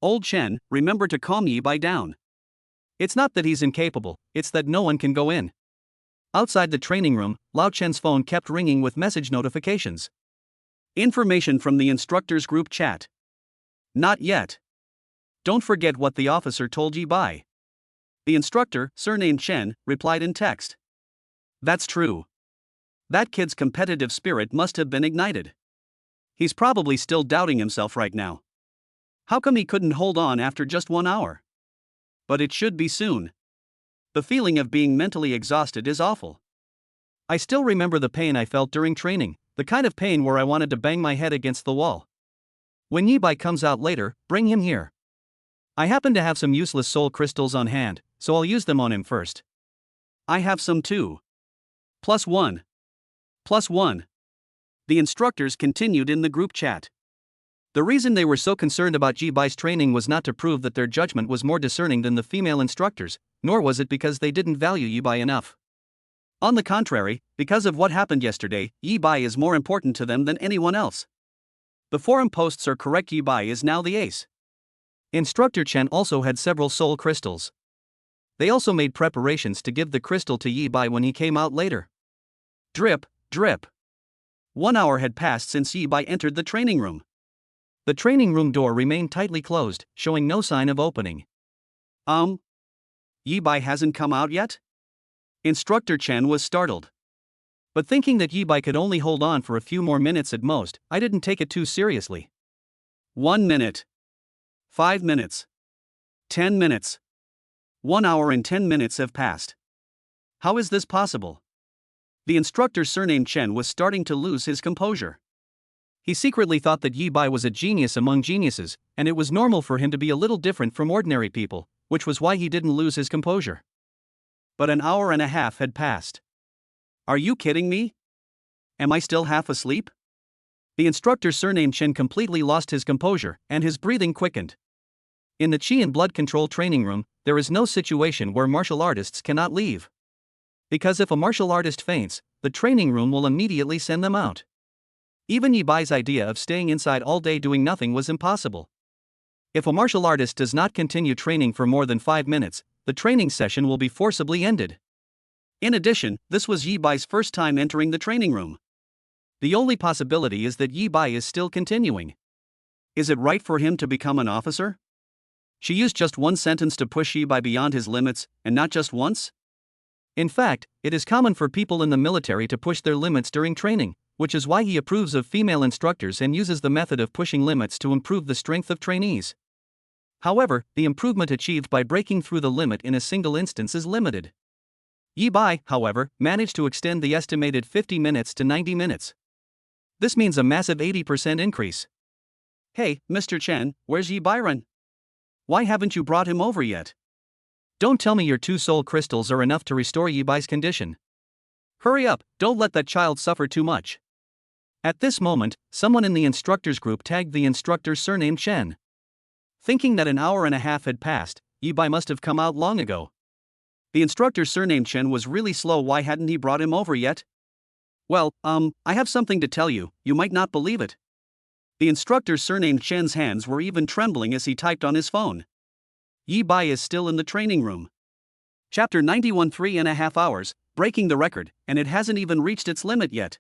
Speaker 1: Old Chen, remember to calm Yi Bai down. It's not that he's incapable, it's that no one can go in. Outside the training room, Lao Chen's phone kept ringing with message notifications. Information from the instructors group chat. Not yet. Don't forget what the officer told Yi Bai. The instructor, surnamed Chen, replied in text. That's true. That kid's competitive spirit must have been ignited. He's probably still doubting himself right now. How come he couldn't hold on after just 1 hour? But it should be soon. The feeling of being mentally exhausted is awful. I still remember the pain I felt during training, the kind of pain where I wanted to bang my head against the wall. When Yi Bai comes out later, bring him here. I happen to have some useless soul crystals on hand, so I'll use them on him first. I have some too. +1. +1. The instructors continued in the group chat. The reason they were so concerned about Yi Bai's training was not to prove that their judgment was more discerning than the female instructors, nor was it because they didn't value Yi Bai enough. On the contrary, because of what happened yesterday, Yi Bai is more important to them than anyone else. The forum posts are correct, Yi Bai is now the ace. Instructor Chen also had several soul crystals. They also made preparations to give the crystal to Yi Bai when he came out later. Drip, drip. 1 hour had passed since Yi Bai entered the training room. The training room door remained tightly closed, showing no sign of opening. Yi Bai hasn't come out yet? Instructor Chen was startled. But thinking that Yi Bai could only hold on for a few more minutes at most, I didn't take it too seriously. 1 minute. 5 minutes. 10 minutes. 1 hour and 10 minutes have passed.
Speaker 2: How is this possible? The instructor's surname Chen was starting to lose his composure.
Speaker 1: He secretly thought that Yi Bai was a genius among geniuses, and it was normal for him to be a little different from ordinary people, which was why he didn't lose his composure.
Speaker 2: But an hour and a half had passed. Are you kidding me? Am I still half asleep?
Speaker 1: The instructor's surname Chen completely lost his composure, and his breathing quickened. In the Qi and blood control training room, there is no situation where martial artists cannot leave. Because if a martial artist faints, the training room will immediately send them out. Even Yi Bai's idea of staying inside all day doing nothing was impossible. If a martial artist does not continue training for more than 5 minutes, the training session will be forcibly ended.
Speaker 2: In addition, this was Yi Bai's first time entering the training room.
Speaker 1: The only possibility is that Yi Bai is still continuing.
Speaker 2: Is it right for him to become an officer? She used just one sentence to push Yi Bai beyond his limits, and not just once?
Speaker 1: In fact, it is common for people in the military to push their limits during training, which is why he approves of female instructors and uses the method of pushing limits to improve the strength of trainees. However, the improvement achieved by breaking through the limit in a single instance is limited. Yi Bai, however, managed to extend the estimated 50 minutes to 90 minutes. This means a massive 80% increase.
Speaker 2: Hey, Mr. Chen, where's Yi Bai? Why haven't you brought him over yet?
Speaker 1: Don't tell me your 2 soul crystals are enough to restore Yi Bai's condition.
Speaker 2: Hurry up, don't let that child suffer too much.
Speaker 1: At this moment, someone in the instructors group tagged the instructor's surname Chen.
Speaker 2: Thinking that an hour and a half had passed, Yi Bai must have come out long ago. The instructor's surname Chen was really slow. Why hadn't he brought him over yet? Well, I have something to tell you, you might not believe it. The instructor's surname Chen's hands were even trembling as he typed on his phone. Yi Bai is still in the training room. Chapter 91, 3.5 hours, breaking the record, and it hasn't even reached its limit yet.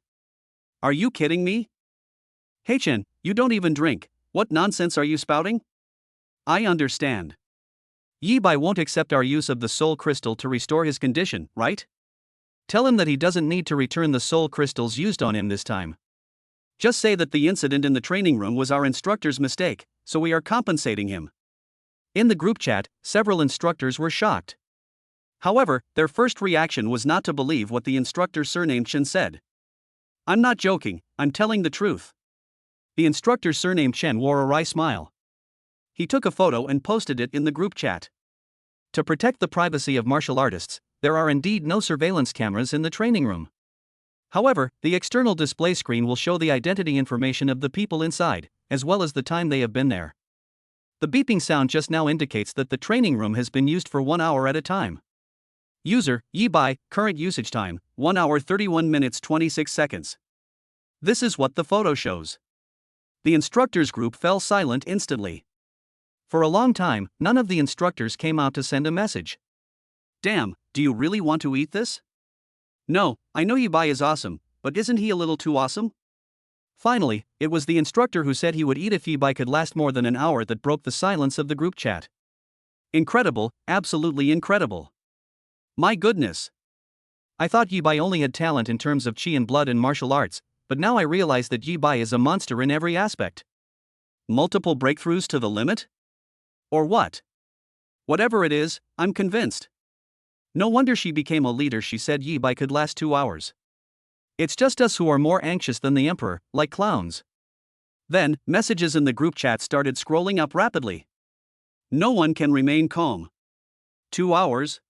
Speaker 2: Are you kidding me? Hey Chen, you don't even drink, what nonsense are you spouting? I understand.
Speaker 1: Yi Bai won't accept our use of the soul crystal to restore his condition, right? Tell him that he doesn't need to return the soul crystals used on him this time.
Speaker 2: Just say that the incident in the training room was our instructor's mistake, so we are compensating him.
Speaker 1: In the group chat, several instructors were shocked.
Speaker 2: However, their first reaction was not to believe what the instructor's surname Chen said. I'm not joking, I'm telling the truth.
Speaker 1: The instructor's surname Chen wore a wry smile.
Speaker 2: He took a photo and posted it in the group chat.
Speaker 1: To protect the privacy of martial artists, there are indeed no surveillance cameras in the training room. However, the external display screen will show the identity information of the people inside, as well as the time they have been there. The beeping sound just now indicates that the training room has been used for 1 hour at a time.
Speaker 2: User, Yi Bai, current usage time, 1 hour 31 minutes 26 seconds. This is what the photo shows. The instructors group fell silent instantly.
Speaker 1: For a long time, none of the instructors came out to send a message.
Speaker 2: Damn, do you really want to eat this? No, I know Yi Bai is awesome, but isn't he a little too awesome?
Speaker 1: Finally, it was the instructor who said he would eat if Yi Bai could last more than an hour that broke the silence of the group chat.
Speaker 2: Incredible, absolutely incredible. My goodness.
Speaker 1: I thought Yi Bai only had talent in terms of Qi and blood and martial arts, but now I realize that Yi Bai is a monster in every aspect.
Speaker 2: Multiple breakthroughs to the limit? Or what? Whatever it is, I'm convinced.
Speaker 1: No wonder she became a leader. She said Yi Bai could last 2 hours. It's just us who are more anxious than the emperor, like clowns.
Speaker 2: Then, messages in the group chat started scrolling up rapidly. No one can remain calm. 2 hours?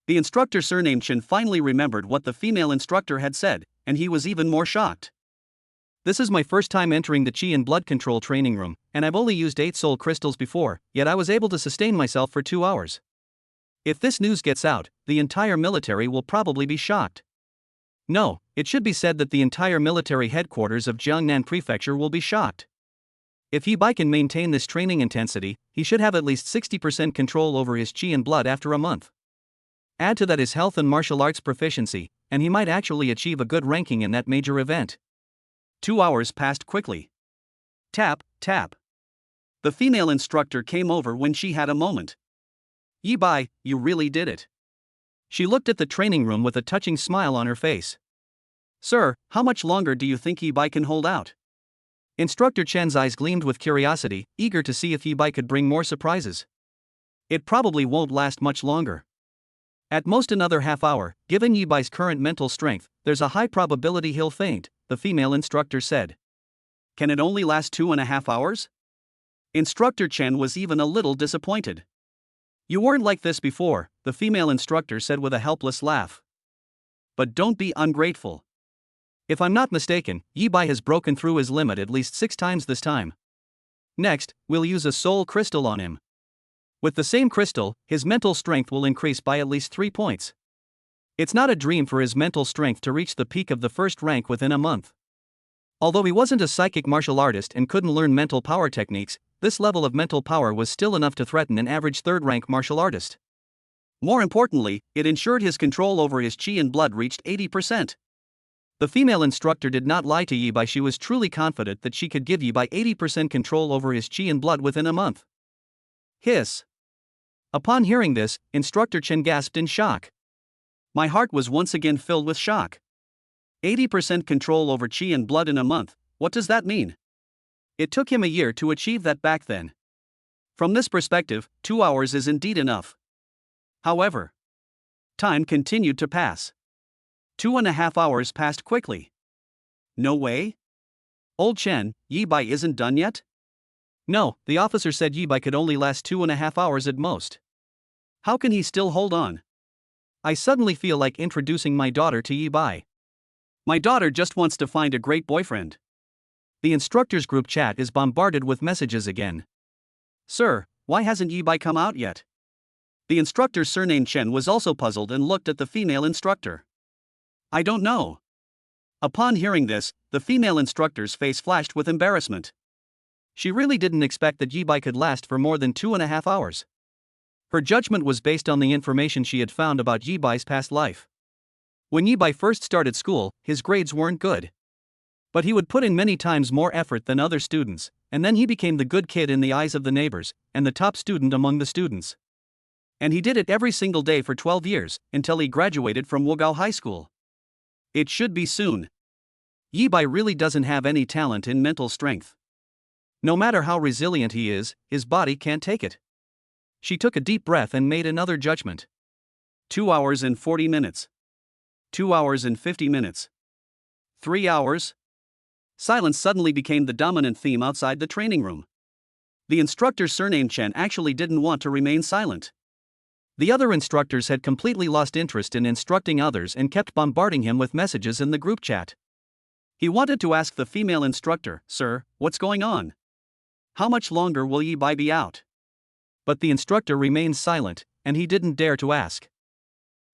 Speaker 2: The instructor surname Chen finally remembered what the female instructor had said, and he was even more shocked.
Speaker 1: This is my first time entering the Qi and blood control training room, and I've only used 8 soul crystals before, yet I was able to sustain myself for 2 hours. If this news gets out, the entire military will probably be shocked. No, it should be said that the entire military headquarters of Jiangnan Prefecture will be shocked. If Yi Bai can maintain this training intensity, he should have at least 60% control over his Qi and blood after a month. Add to that his health and martial arts proficiency, and he might actually achieve a good ranking in that major event.
Speaker 2: 2 hours passed quickly. Tap, tap. The female instructor came over when she had a moment. Yi Bai, you really did it.
Speaker 1: She looked at the training room with a touching smile on her face.
Speaker 2: Sir, how much longer do you think Yi Bai can hold out?
Speaker 1: Instructor Chen's eyes gleamed with curiosity, eager to see if Yi Bai could bring more surprises. It probably won't last much longer. At most another half hour, given Yi Bai's current mental strength, there's a high probability he'll faint, the female instructor said.
Speaker 2: Can it only last 2.5 hours? Instructor Chen was even a little disappointed.
Speaker 1: You weren't like this before, the female instructor said with a helpless laugh.
Speaker 2: But don't be ungrateful.
Speaker 1: If I'm not mistaken, Yi Bai has broken through his limit at least 6 times this time. Next, we'll use a soul crystal on him. With the same crystal, his mental strength will increase by at least 3 points. It's not a dream for his mental strength to reach the peak of the first rank within a month. Although he wasn't a psychic martial artist and couldn't learn mental power techniques, this level of mental power was still enough to threaten an average third-rank martial artist.
Speaker 2: More importantly, it ensured his control over his chi and blood reached 80%.
Speaker 1: The female instructor did not lie to Yi Bai. She was truly confident that she could give Yi Bai 80% control over his chi and blood within a month.
Speaker 2: Hiss.
Speaker 1: Upon hearing this, Instructor Chen gasped in shock.
Speaker 2: My heart was once again filled with shock. 80% control over chi and blood in a month, what does that mean? It took him a year to achieve that back then. From this perspective, 2 hours is indeed enough. However, time continued to pass. 2.5 hours passed quickly. No way? Old Chen, Yi Bai isn't done yet?
Speaker 1: No, the officer said Yi Bai could only last 2.5 hours at most.
Speaker 2: How can he still hold on?
Speaker 1: I suddenly feel like introducing my daughter to Yi Bai.
Speaker 2: My daughter just wants to find a great boyfriend.
Speaker 1: The instructors' group chat is bombarded with messages again.
Speaker 2: Sir, why hasn't Yi Bai come out yet? The instructor's surname Chen was also puzzled and looked at the female instructor. I don't know. Upon hearing this, the female instructor's face flashed with embarrassment.
Speaker 1: She really didn't expect that Yi Bai could last for more than 2.5 hours. Her judgment was based on the information she had found about Yi Bai's past life. When Yi Bai first started school, his grades weren't good. But he would put in many times more effort than other students, and then he became the good kid in the eyes of the neighbors, and the top student among the students. And he did it every single day for 12 years, until he graduated from Wogao High School. It should be soon. Yi Bai really doesn't have any talent in mental strength. No matter how resilient he is, his body can't take it. She took a deep breath and made another judgment.
Speaker 2: 2 hours and 40 minutes. 2 hours and 50 minutes. 3 hours. Silence suddenly became the dominant theme outside the training room. The instructor's surname Chen actually didn't want to remain silent.
Speaker 1: The other instructors had completely lost interest in instructing others and kept bombarding him with messages in the group chat.
Speaker 2: He wanted to ask the female instructor, "Sir, what's going on? How much longer will Yi Bai be out?"
Speaker 1: But the instructor remained silent, and he didn't dare to ask.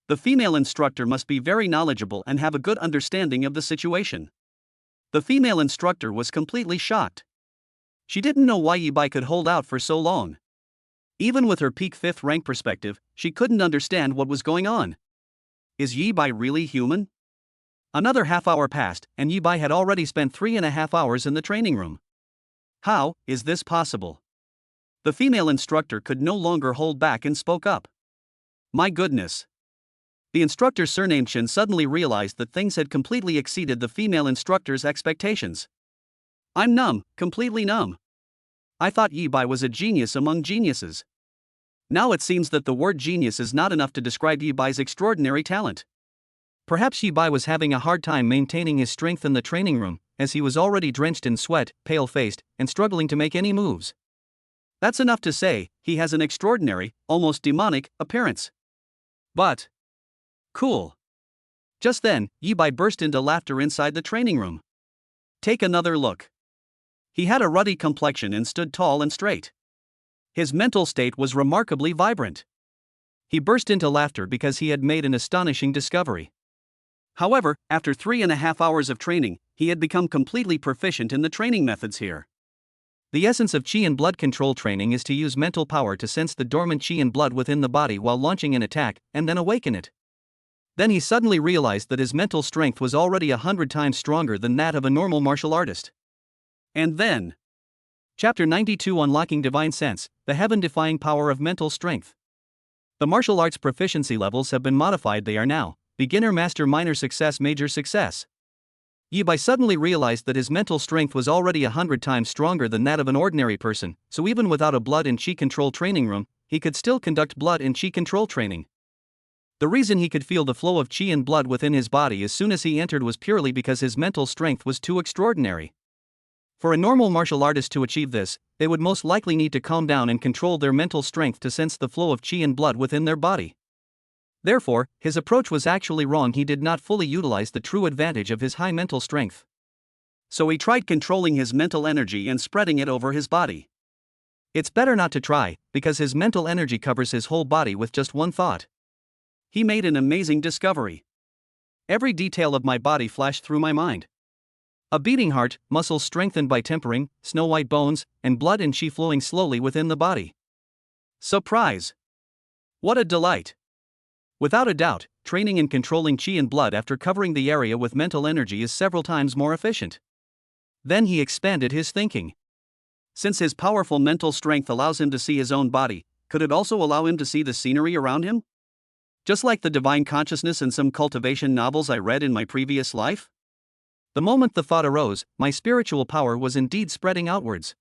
Speaker 2: The female instructor must be very knowledgeable and have a good understanding of the situation. The female instructor was completely shocked. She didn't know why Yi Bai could hold out for so long. Even with her peak 5th rank perspective, she couldn't understand what was going on. Is Yi Bai really human?
Speaker 1: Another half hour passed, and Yi Bai had already spent 3.5 hours in the training room.
Speaker 2: How is this possible? The female instructor could no longer hold back and spoke up. My goodness. The instructor's surname Chen suddenly realized that things had completely exceeded the female instructor's expectations. I'm numb, completely numb. I thought Yi Bai was a genius among geniuses. Now it seems that the word genius is not enough to describe Yi Bai's extraordinary talent.
Speaker 1: Perhaps Yi Bai was having a hard time maintaining his strength in the training room, as he was already drenched in sweat, pale-faced, and struggling to make any moves.
Speaker 2: That's enough to say, he has an extraordinary, almost demonic, appearance. But cool. Just then, Yi Bai burst into laughter inside the training room. Take another look. He had a ruddy complexion and stood tall and straight. His mental state was remarkably vibrant.
Speaker 1: He burst into laughter because he had made an astonishing discovery.
Speaker 2: However, after 3.5 hours of training, he had become completely proficient in the training methods here.
Speaker 1: The essence of chi and blood control training is to use mental power to sense the dormant chi and blood within the body while launching an attack, and then awaken it. Then he suddenly realized that his mental strength was already 100 times stronger than that of a normal martial artist.
Speaker 2: And then,
Speaker 1: Chapter 92, Unlocking Divine Sense, the heaven-defying power of mental strength. The martial arts proficiency levels have been modified. They are now beginner, master, minor success, major success. Yi Bai suddenly realized that his mental strength was already 100 times stronger than that of an ordinary person, so even without a blood and chi control training room, he could still conduct blood and chi control training. The reason he could feel the flow of qi and blood within his body as soon as he entered was purely because his mental strength was too extraordinary. For a normal martial artist to achieve this, they would most likely need to calm down and control their mental strength to sense the flow of qi and blood within their body. Therefore, his approach was actually wrong. He did not fully utilize the true advantage of his high mental strength.
Speaker 2: So he tried controlling his mental energy and spreading it over his body.
Speaker 1: It's better not to try, because his mental energy covers his whole body with just one thought.
Speaker 2: He made an amazing discovery. Every detail of my body flashed through my mind.
Speaker 1: A beating heart, muscles strengthened by tempering, snow-white bones, and blood and qi flowing slowly within the body.
Speaker 2: Surprise! What a delight!
Speaker 1: Without a doubt, training and controlling qi and blood after covering the area with mental energy is several times more efficient. Then he expanded his thinking.
Speaker 2: Since his powerful mental strength allows him to see his own body, could it also allow him to see the scenery around him? Just like the divine consciousness in some cultivation novels I read in my previous life?
Speaker 1: The moment the thought arose, my spiritual power was indeed spreading outwards.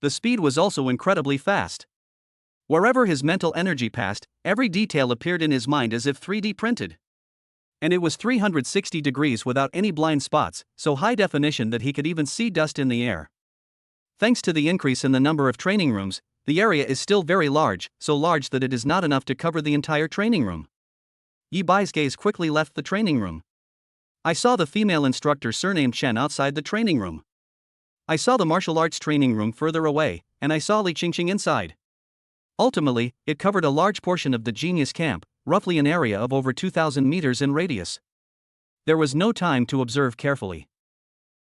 Speaker 1: The speed was also incredibly fast. Wherever his mental energy passed, every detail appeared in his mind as if 3D printed. And it was 360 degrees without any blind spots, so high definition that he could even see dust in the air. Thanks to the increase in the number of training rooms, the area is still very large, so large that it is not enough to cover the entire training room. Yi Bai's gaze quickly left the training room. I saw the female instructor surnamed Chen outside the training room. I saw the martial arts training room further away, and I saw Li Qingqing inside. Ultimately, it covered a large portion of the genius camp, roughly an area of over 2,000 meters in radius. There was no time to observe carefully.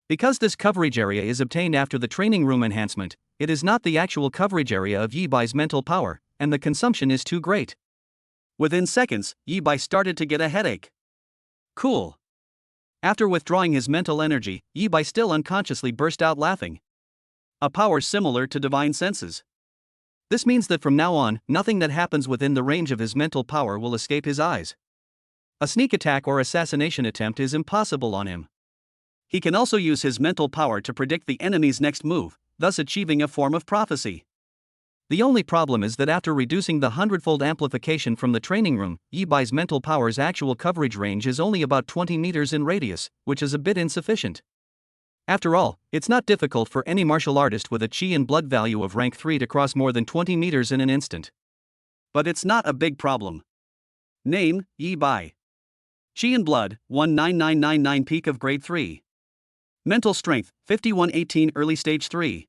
Speaker 1: Because this coverage area is obtained after the training room enhancement, it is not the actual coverage area of Yi Bai's mental power, and the consumption is too great.
Speaker 2: Within seconds, Yi Bai started to get a headache.
Speaker 1: Cool. After withdrawing his mental energy, Yi Bai still unconsciously burst out laughing.
Speaker 2: A power similar to divine senses.
Speaker 1: This means that from now on, nothing that happens within the range of his mental power will escape his eyes. A sneak attack or assassination attempt is impossible on him.
Speaker 2: He can also use his mental power to predict the enemy's next move, thus achieving a form of prophecy.
Speaker 1: The only problem is that after reducing the 100-fold amplification from the training room, Yi Bai's mental power's actual coverage range is only about 20 meters in radius, which is a bit insufficient. After all, it's not difficult for any martial artist with a qi and blood value of rank 3 to cross more than 20 meters in an instant.
Speaker 2: But it's not a big problem. Name, Yi Bai. Qi and blood, 19999 peak of grade 3. Mental strength, 5118 early stage 3.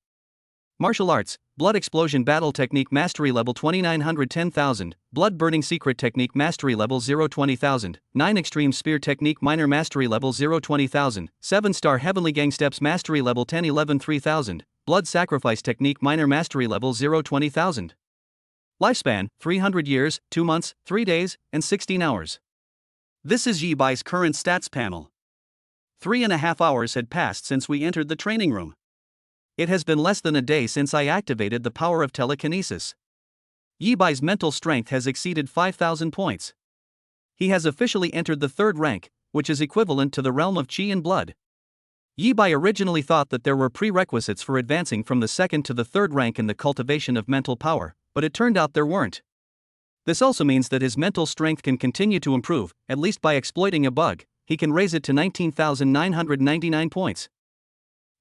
Speaker 1: Martial arts, blood explosion battle technique mastery level 2910,000, blood burning secret technique mastery level 020,000, 9 extreme spear technique minor mastery level 020,000, 7-star heavenly gang steps mastery level 1011 3000, blood sacrifice technique minor mastery level 020,000. Lifespan, 300 years, 2 months, 3 days, and 16 hours.
Speaker 2: This is Yi Bai's current stats panel. 3.5 hours had passed since we entered the training room.
Speaker 1: It has been less than a day since I activated the power of telekinesis. Yi Bai's mental strength has exceeded 5,000 points. He has officially entered the 3rd rank, which is equivalent to the realm of qi and blood. Yi Bai originally thought that there were prerequisites for advancing from the 2nd to the 3rd rank in the cultivation of mental power, but it turned out there weren't. This also means that his mental strength can continue to improve, at least by exploiting a bug. He can raise it to 19,999 points.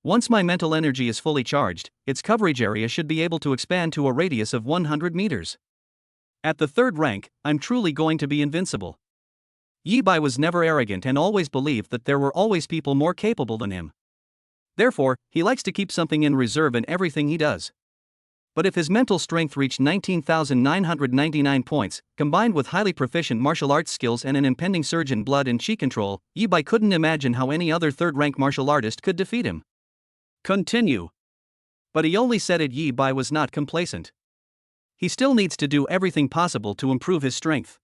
Speaker 1: Once my mental energy is fully charged, its coverage area should be able to expand to a radius of 100 meters. At the 3rd rank, I'm truly going to be invincible. Yi Bai was never arrogant and always believed that there were always people more capable than him. Therefore, he likes to keep something in reserve in everything he does. But if his mental strength reached 19,999 points, combined with highly proficient martial arts skills and an impending surge in blood and qi control, Yi Bai couldn't imagine how any other 3rd-rank martial artist could defeat him.
Speaker 2: Continue.
Speaker 1: But he only said it. Yi Bai was not complacent. He still needs to do everything possible to improve his strength.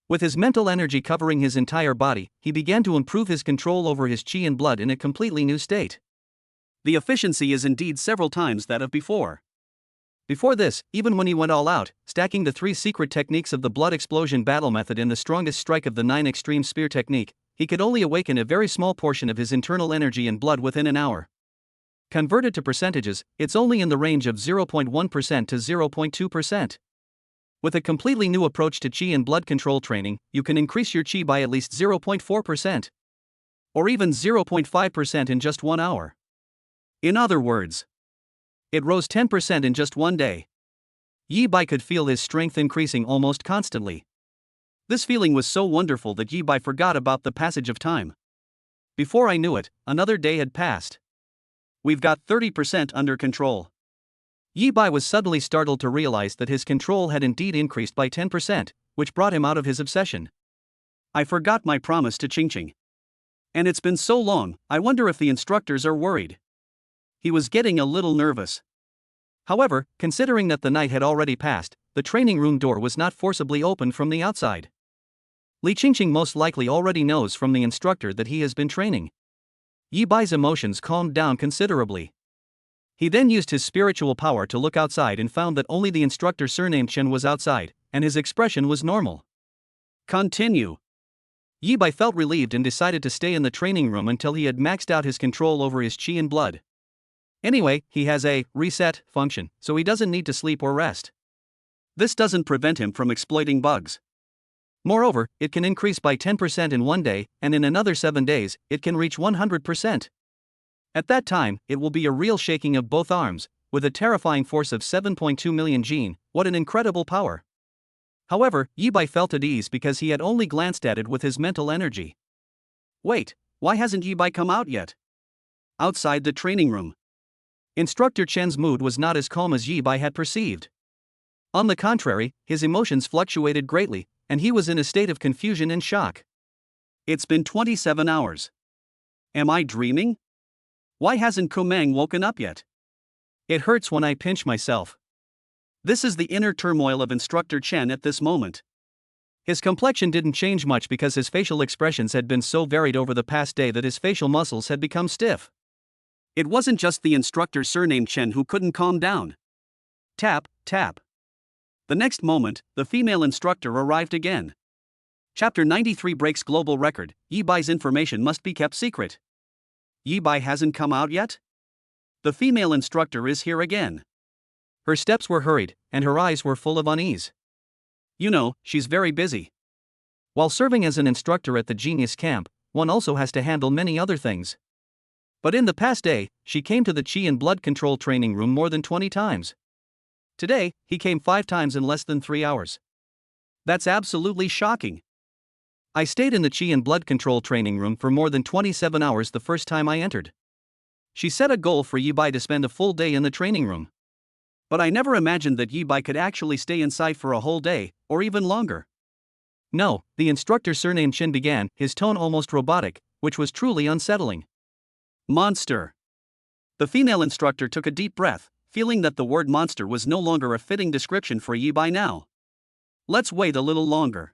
Speaker 1: With his mental energy covering his entire body, he began to improve his control over his qi and blood in a completely new state.
Speaker 2: The efficiency is indeed several times that of before.
Speaker 1: Before this, even when he went all out, stacking the 3 secret techniques of the blood explosion battle method in the strongest strike of the 9 extreme spear technique, he could only awaken a very small portion of his internal energy and blood within an hour. Converted to percentages, it's only in the range of 0.1% to 0.2%. With a completely new approach to chi and blood control training, you can increase your chi by at least 0.4%. Or even 0.5% in just 1 hour. In other words, it rose 10% in just one day. Yi Bai could feel his strength increasing almost constantly. This feeling was so wonderful that Yi Bai forgot about the passage of time. Before I knew it, another day had passed. We've got 30% under control. Yi Bai was suddenly startled to realize that his control had indeed increased by 10%, which brought him out of his obsession. I forgot my promise to Qingqing. And it's been so long, I wonder if the instructors are worried. He was getting a little nervous. However, considering that the night had already passed, the training room door was not forcibly opened from the outside. Li Qingqing most likely already knows from the instructor that he has been training. Yi Bai's emotions calmed down considerably. He then used his spiritual power to look outside and found that only the instructor surnamed Chen was outside, and his expression was normal. Continue. Yi Bai felt relieved and decided to stay in the training room until he had maxed out his control over his chi and blood. Anyway, he has a reset function, so he doesn't need to sleep or rest. This doesn't prevent him from exploiting bugs. Moreover, it can increase by 10% in one day, and in another 7 days, it can reach 100%. At that time, it will be a real shaking of both arms, with a terrifying force of 7.2 million Jin. What an incredible power! However, Yi Bai felt at ease because he had only glanced at it with his mental energy. Wait, why hasn't Yi Bai come out yet? Outside the training room, Instructor Chen's mood was not as calm as Yi Bai had perceived. On the contrary, his emotions fluctuated greatly, and he was in a state of confusion and shock. It's been 27 hours. Am I dreaming? Why hasn't Kumang woken up yet? It hurts when I pinch myself. This is the inner turmoil of Instructor Chen at this moment. His complexion didn't change much because his facial expressions had been so varied over the past day that his facial muscles had become stiff. It wasn't just the instructor surnamed Chen who couldn't calm down. Tap, tap. The next moment, the female instructor arrived again. Chapter 93 breaks global record. Yi Bai's information must be kept secret. Yi Bai hasn't come out yet? The female instructor is here again. Her steps were hurried, and her eyes were full of unease. You know, she's very busy. While serving as an instructor at the Genius Camp, one also has to handle many other things. But in the past day, she came to the Chi and Blood Control training room more than 20 times. Today, he came 5 times in less than 3 hours. That's absolutely shocking. I stayed in the Chi and Blood Control training room for more than 27 hours the first time I entered. She set a goal for Yi Bai to spend a full day in the training room. But I never imagined that Yi Bai could actually stay inside for a whole day, or even longer. No, the instructor surnamed Chen began, his tone almost robotic, which was truly unsettling. Monster. The female instructor took a deep breath, feeling that the word monster was no longer a fitting description for Yi Bai now. Let's wait a little longer.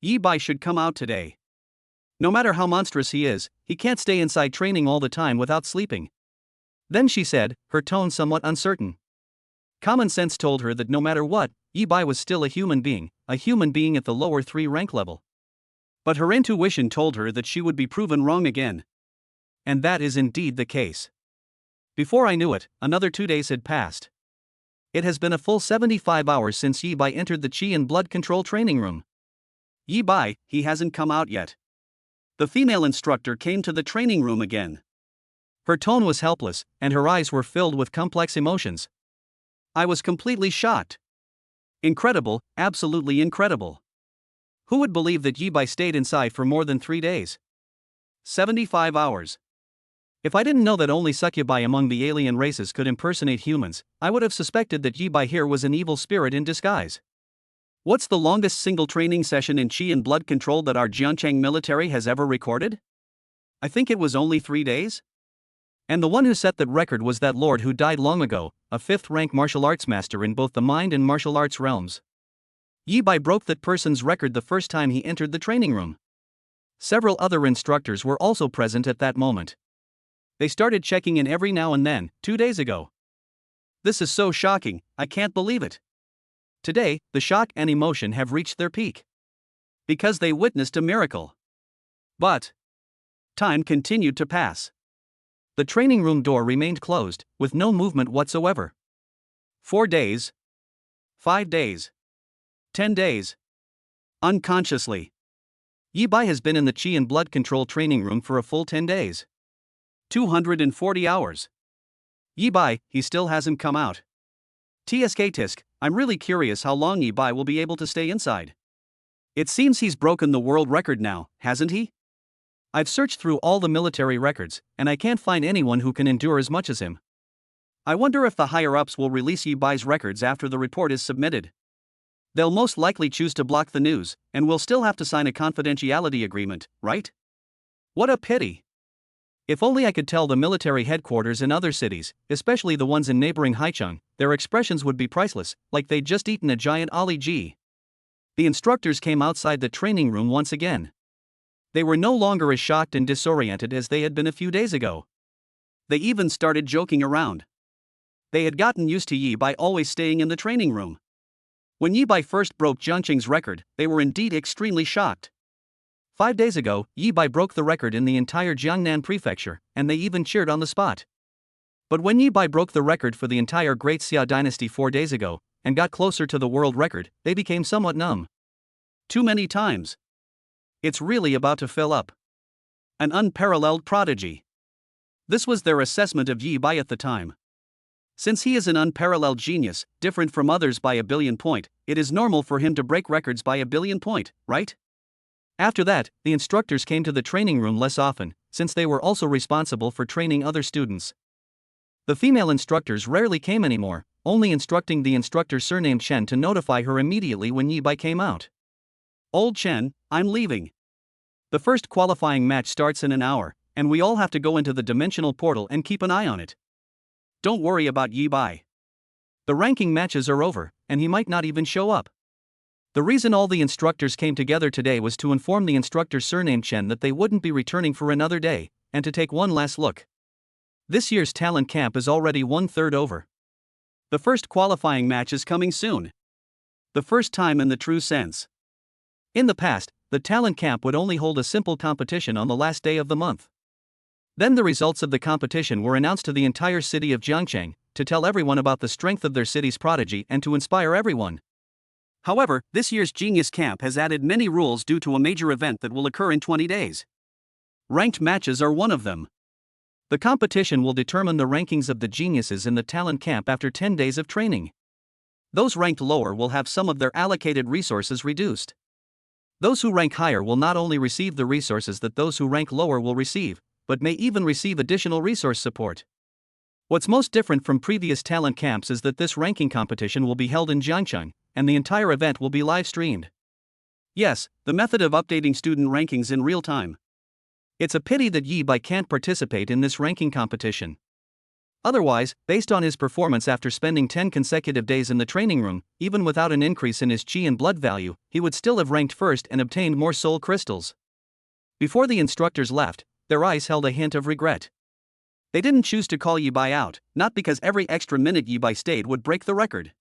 Speaker 1: Yi Bai should come out today. No matter how monstrous he is, he can't stay inside training all the time without sleeping. Then she said, her tone somewhat uncertain. Common sense told her that no matter what, Yi Bai was still a human being at the lower 3 rank level. But her intuition told her that she would be proven wrong again. And that is indeed the case. Before I knew it, another 2 days had passed. It has been a full 75 hours since Yi Bai entered the Chi and Blood Control training room. Yi Bai, he hasn't come out yet. The female instructor came to the training room again. Her tone was helpless, and her eyes were filled with complex emotions. I was completely shocked. Incredible, absolutely incredible. Who would believe that Yi Bai stayed inside for more than 3 days? 75 hours. If I didn't know that only succubi among the alien races could impersonate humans, I would have suspected that Yi Bai here was an evil spirit in disguise. What's the longest single training session in Chi and Blood Control that our Jiancheng military has ever recorded? I think it was only 3 days? And the one who set that record was that lord who died long ago, a 5th-rank martial arts master in both the mind and martial arts realms. Yi Bai broke that person's record the first time he entered the training room. Several other instructors were also present at that moment. They started checking in every now and then, 2 days ago. This is so shocking, I can't believe it. Today, the shock and emotion have reached their peak. Because they witnessed a miracle. But time continued to pass. The training room door remained closed, with no movement whatsoever. 4 days. 5 days.
Speaker 2: 10 days. Unconsciously. Yi Bai has been in the Qi and blood control training room for a full 10 days. 240 hours. Yi Bai, he still hasn't come out. Tisk, I'm really curious how long Yi Bai will be able to stay inside. It seems he's broken the world record now, hasn't he? I've searched through all the military records, and I can't find anyone who can endure as much as him. I wonder if the higher-ups will release Yi Bai's records after the report is submitted. They'll most likely choose to block the news, and we'll still have to sign a confidentiality agreement, right? What a pity. If only I could tell the military headquarters in other cities, especially the ones in neighboring Haicheng, their expressions would be priceless, like they'd just eaten a giant Ali G. The instructors came outside the training room once again. They were no longer as shocked and disoriented as they had been a few days ago. They even started joking around. They had gotten used to Yi Bai always staying in the training room. When Yi Bai first broke Jiangqing's record, they were indeed extremely shocked. 5 days ago, Yi Bai broke the record in the entire Jiangnan prefecture, and they even cheered on the spot. But when Yi Bai broke the record for the entire Great Xia dynasty 4 days ago, and got closer to the world record, they became somewhat numb. Too many times. It's really about to fill up. An unparalleled prodigy. This was their assessment of Yi Bai at the time. Since he is an unparalleled genius, different from others by a billion point, it is normal for him to break records by a billion point, right? After that, the instructors came to the training room less often, since they were also responsible for training other students. The female instructors rarely came anymore, only instructing the instructor surnamed Chen to notify her immediately when Yi Bai came out. Old Chen, I'm leaving. The first qualifying match starts in an hour, and we all have to go into the dimensional portal and keep an eye on it. Don't worry about Yi Bai. The ranking matches are over, and he might not even show up. The reason all the instructors came together today was to inform the instructor surnamed Chen that they wouldn't be returning for another day, and to take one last look. This year's talent camp is already 1/3 over. The first qualifying match is coming soon. The first time in the true sense. In the past, the talent camp would only hold a simple competition on the last day of the month. Then the results of the competition were announced to the entire city of Jiangcheng, to tell everyone about the strength of their city's prodigy and to inspire everyone. However, this year's Genius Camp has added many rules due to a major event that will occur in 20 days. Ranked matches are one of them. The competition will determine the rankings of the geniuses in the talent camp after 10 days of training. Those ranked lower will have some of their allocated resources reduced. Those who rank higher will not only receive the resources that those who rank lower will receive, but may even receive additional resource support. What's most different from previous talent camps is that this ranking competition will be held in Jiangcheng, and the entire event will be live-streamed. Yes, the method of updating student rankings in real time. It's a pity that Yi Bai can't participate in this ranking competition. Otherwise, based on his performance after spending 10 consecutive days in the training room, even without an increase in his Qi and blood value, he would still have ranked first and obtained more soul crystals. Before the instructors left, their eyes held a hint of regret. They didn't choose to call Yi Bai out, not because every extra minute Yi Bai stayed would break the record.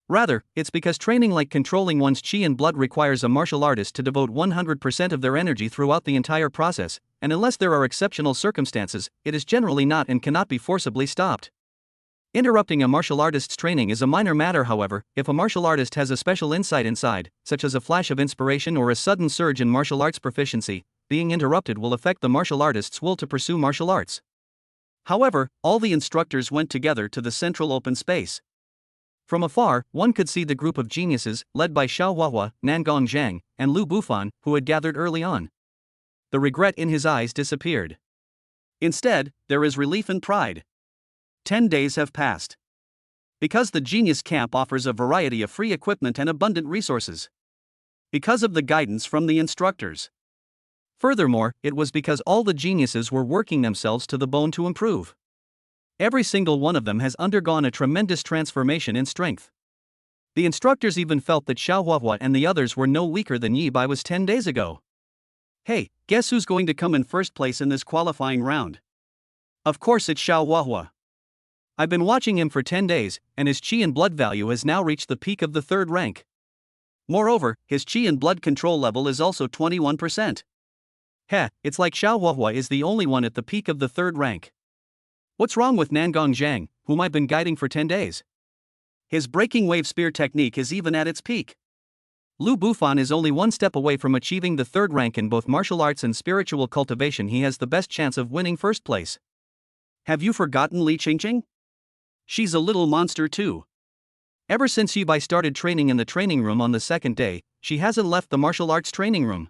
Speaker 2: Rather, it's because training like controlling one's Qi and blood requires a martial artist to devote 100% of their energy throughout the entire process, and unless there are exceptional circumstances, it is generally not and cannot be forcibly stopped. Interrupting a martial artist's training is a minor matter, however, if a martial artist has a special insight inside, such as a flash of inspiration or a sudden surge in martial arts proficiency, being interrupted will affect the martial artist's will to pursue martial arts. However, all the instructors went together to the central open space. From afar, one could see the group of geniuses, led by Xiao Huahua, Nangong Zhang, and Lu Bufan, who had gathered early on. The regret in his eyes disappeared. Instead, there is relief and pride. 10 days have passed. Because the Genius Camp offers a variety of free equipment and abundant resources. Because of the guidance from the instructors. Furthermore, it was because all the geniuses were working themselves to the bone to improve. Every single one of them has undergone a tremendous transformation in strength. The instructors even felt that Xiao Huahua and the others were no weaker than Yi Bai was 10 days ago. Hey, guess who's going to come in first place in this qualifying round? Of course it's Xiao Huahua. I've been watching him for 10 days, and his Qi and blood value has now reached the peak of the 3rd rank. Moreover, his Qi and blood control level is also 21%. Heh, it's like Xiao Huahua is the only one at the peak of the 3rd rank. What's wrong with Nangong Zhang, whom I've been guiding for 10 days? His breaking wave spear technique is even at its peak.
Speaker 1: Lu Bufan is only one step away from achieving the third rank in both martial arts and spiritual cultivation. He has the best chance of winning first place.
Speaker 2: Have you forgotten Li Qingqing? She's a little monster too.
Speaker 1: Ever since Yibai started training in the training room on the second day, she hasn't left the martial arts training room.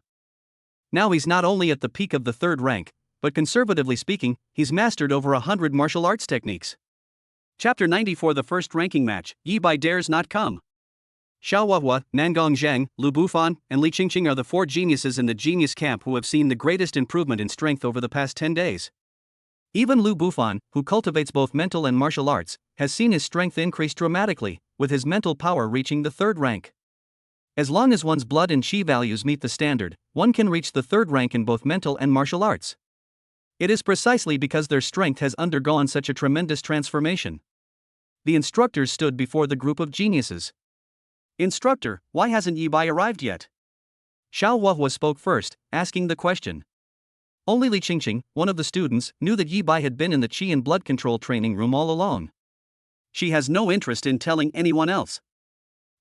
Speaker 1: Now he's not only at the peak of the third rank, but conservatively speaking, he's mastered over 100 martial arts techniques.
Speaker 2: Chapter 94. The first ranking match. Yibai dares not come.
Speaker 1: Xiao Huahua, Nangong Zhang, Lu Bufan, and Li Qingqing are the four geniuses in the genius camp who have seen the greatest improvement in strength over the past 10 days. Even Lu Bufan, who cultivates both mental and martial arts, has seen his strength increase dramatically, with his mental power reaching the third rank. As long as one's blood and chi values meet the standard, one can reach the third rank in both mental and martial arts. It is precisely because their strength has undergone such a tremendous transformation. The instructors stood before the group of geniuses.
Speaker 2: Instructor, why hasn't Yibai arrived yet?
Speaker 1: Xiao Huahua spoke first, asking the question. Only Li Qingqing, one of the students, knew that Yibai had been in the chi and blood control training room all along.
Speaker 2: She has no interest in telling anyone else.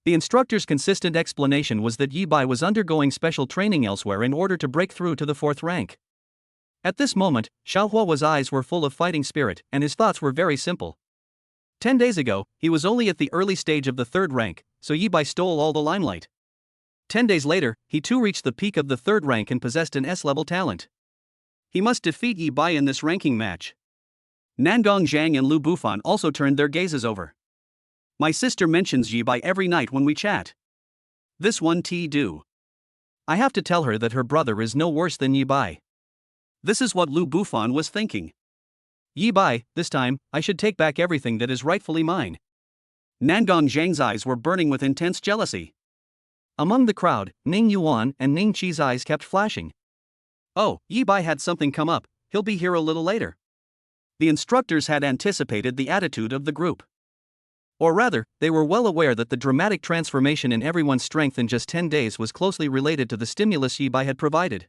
Speaker 1: The instructor's consistent explanation was that Yibai was undergoing special training elsewhere in order to break through to the fourth rank. At this moment, Xiao Huahua's eyes were full of fighting spirit, and his thoughts were very simple. 10 days ago, he was only at the early stage of the third rank, so Yibai stole all the limelight. 10 days later, he too reached the peak of the third rank and possessed an S-level talent.
Speaker 2: He must defeat Yibai in this ranking match. Nangong Zhang and Lu Bufan also turned their gazes over. My sister mentions Yibai every night when we chat. This one do.
Speaker 1: I have to tell her that her brother is no worse than Yibai.
Speaker 2: This is what Lu Bufan was thinking.
Speaker 1: Yibai, this time, I should take back everything that is rightfully mine.
Speaker 2: Nangong Zhang's eyes were burning with intense jealousy.
Speaker 1: Among the crowd, Ning Yuan and Ning Qi's eyes kept flashing.
Speaker 2: Oh, Yibai had something come up, he'll be here a little later. The instructors had anticipated the attitude of the group.
Speaker 1: Or rather, they were well aware that the dramatic transformation in everyone's strength in just 10 days was closely related to the stimulus Yibai had provided.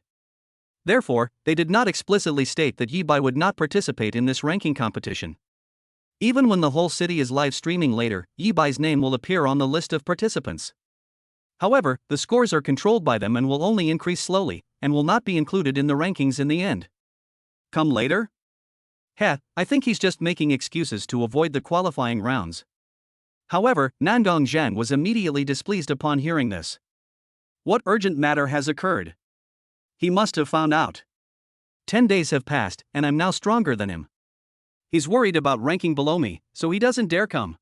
Speaker 1: Therefore, they did not explicitly state that Yibai would not participate in this ranking competition. Even when the whole city is live streaming later, Yibai's name will appear on the list of participants. However, the scores are controlled by them and will only increase slowly, and will not be included in the rankings in the end.
Speaker 2: Come later?
Speaker 1: I think he's just making excuses to avoid the qualifying rounds. However, Nangong Zhang was immediately displeased upon hearing this.
Speaker 2: What urgent matter has occurred? He must have found out.
Speaker 1: 10 days have passed, and I'm now stronger than him.
Speaker 2: He's worried about ranking below me, so he doesn't dare come.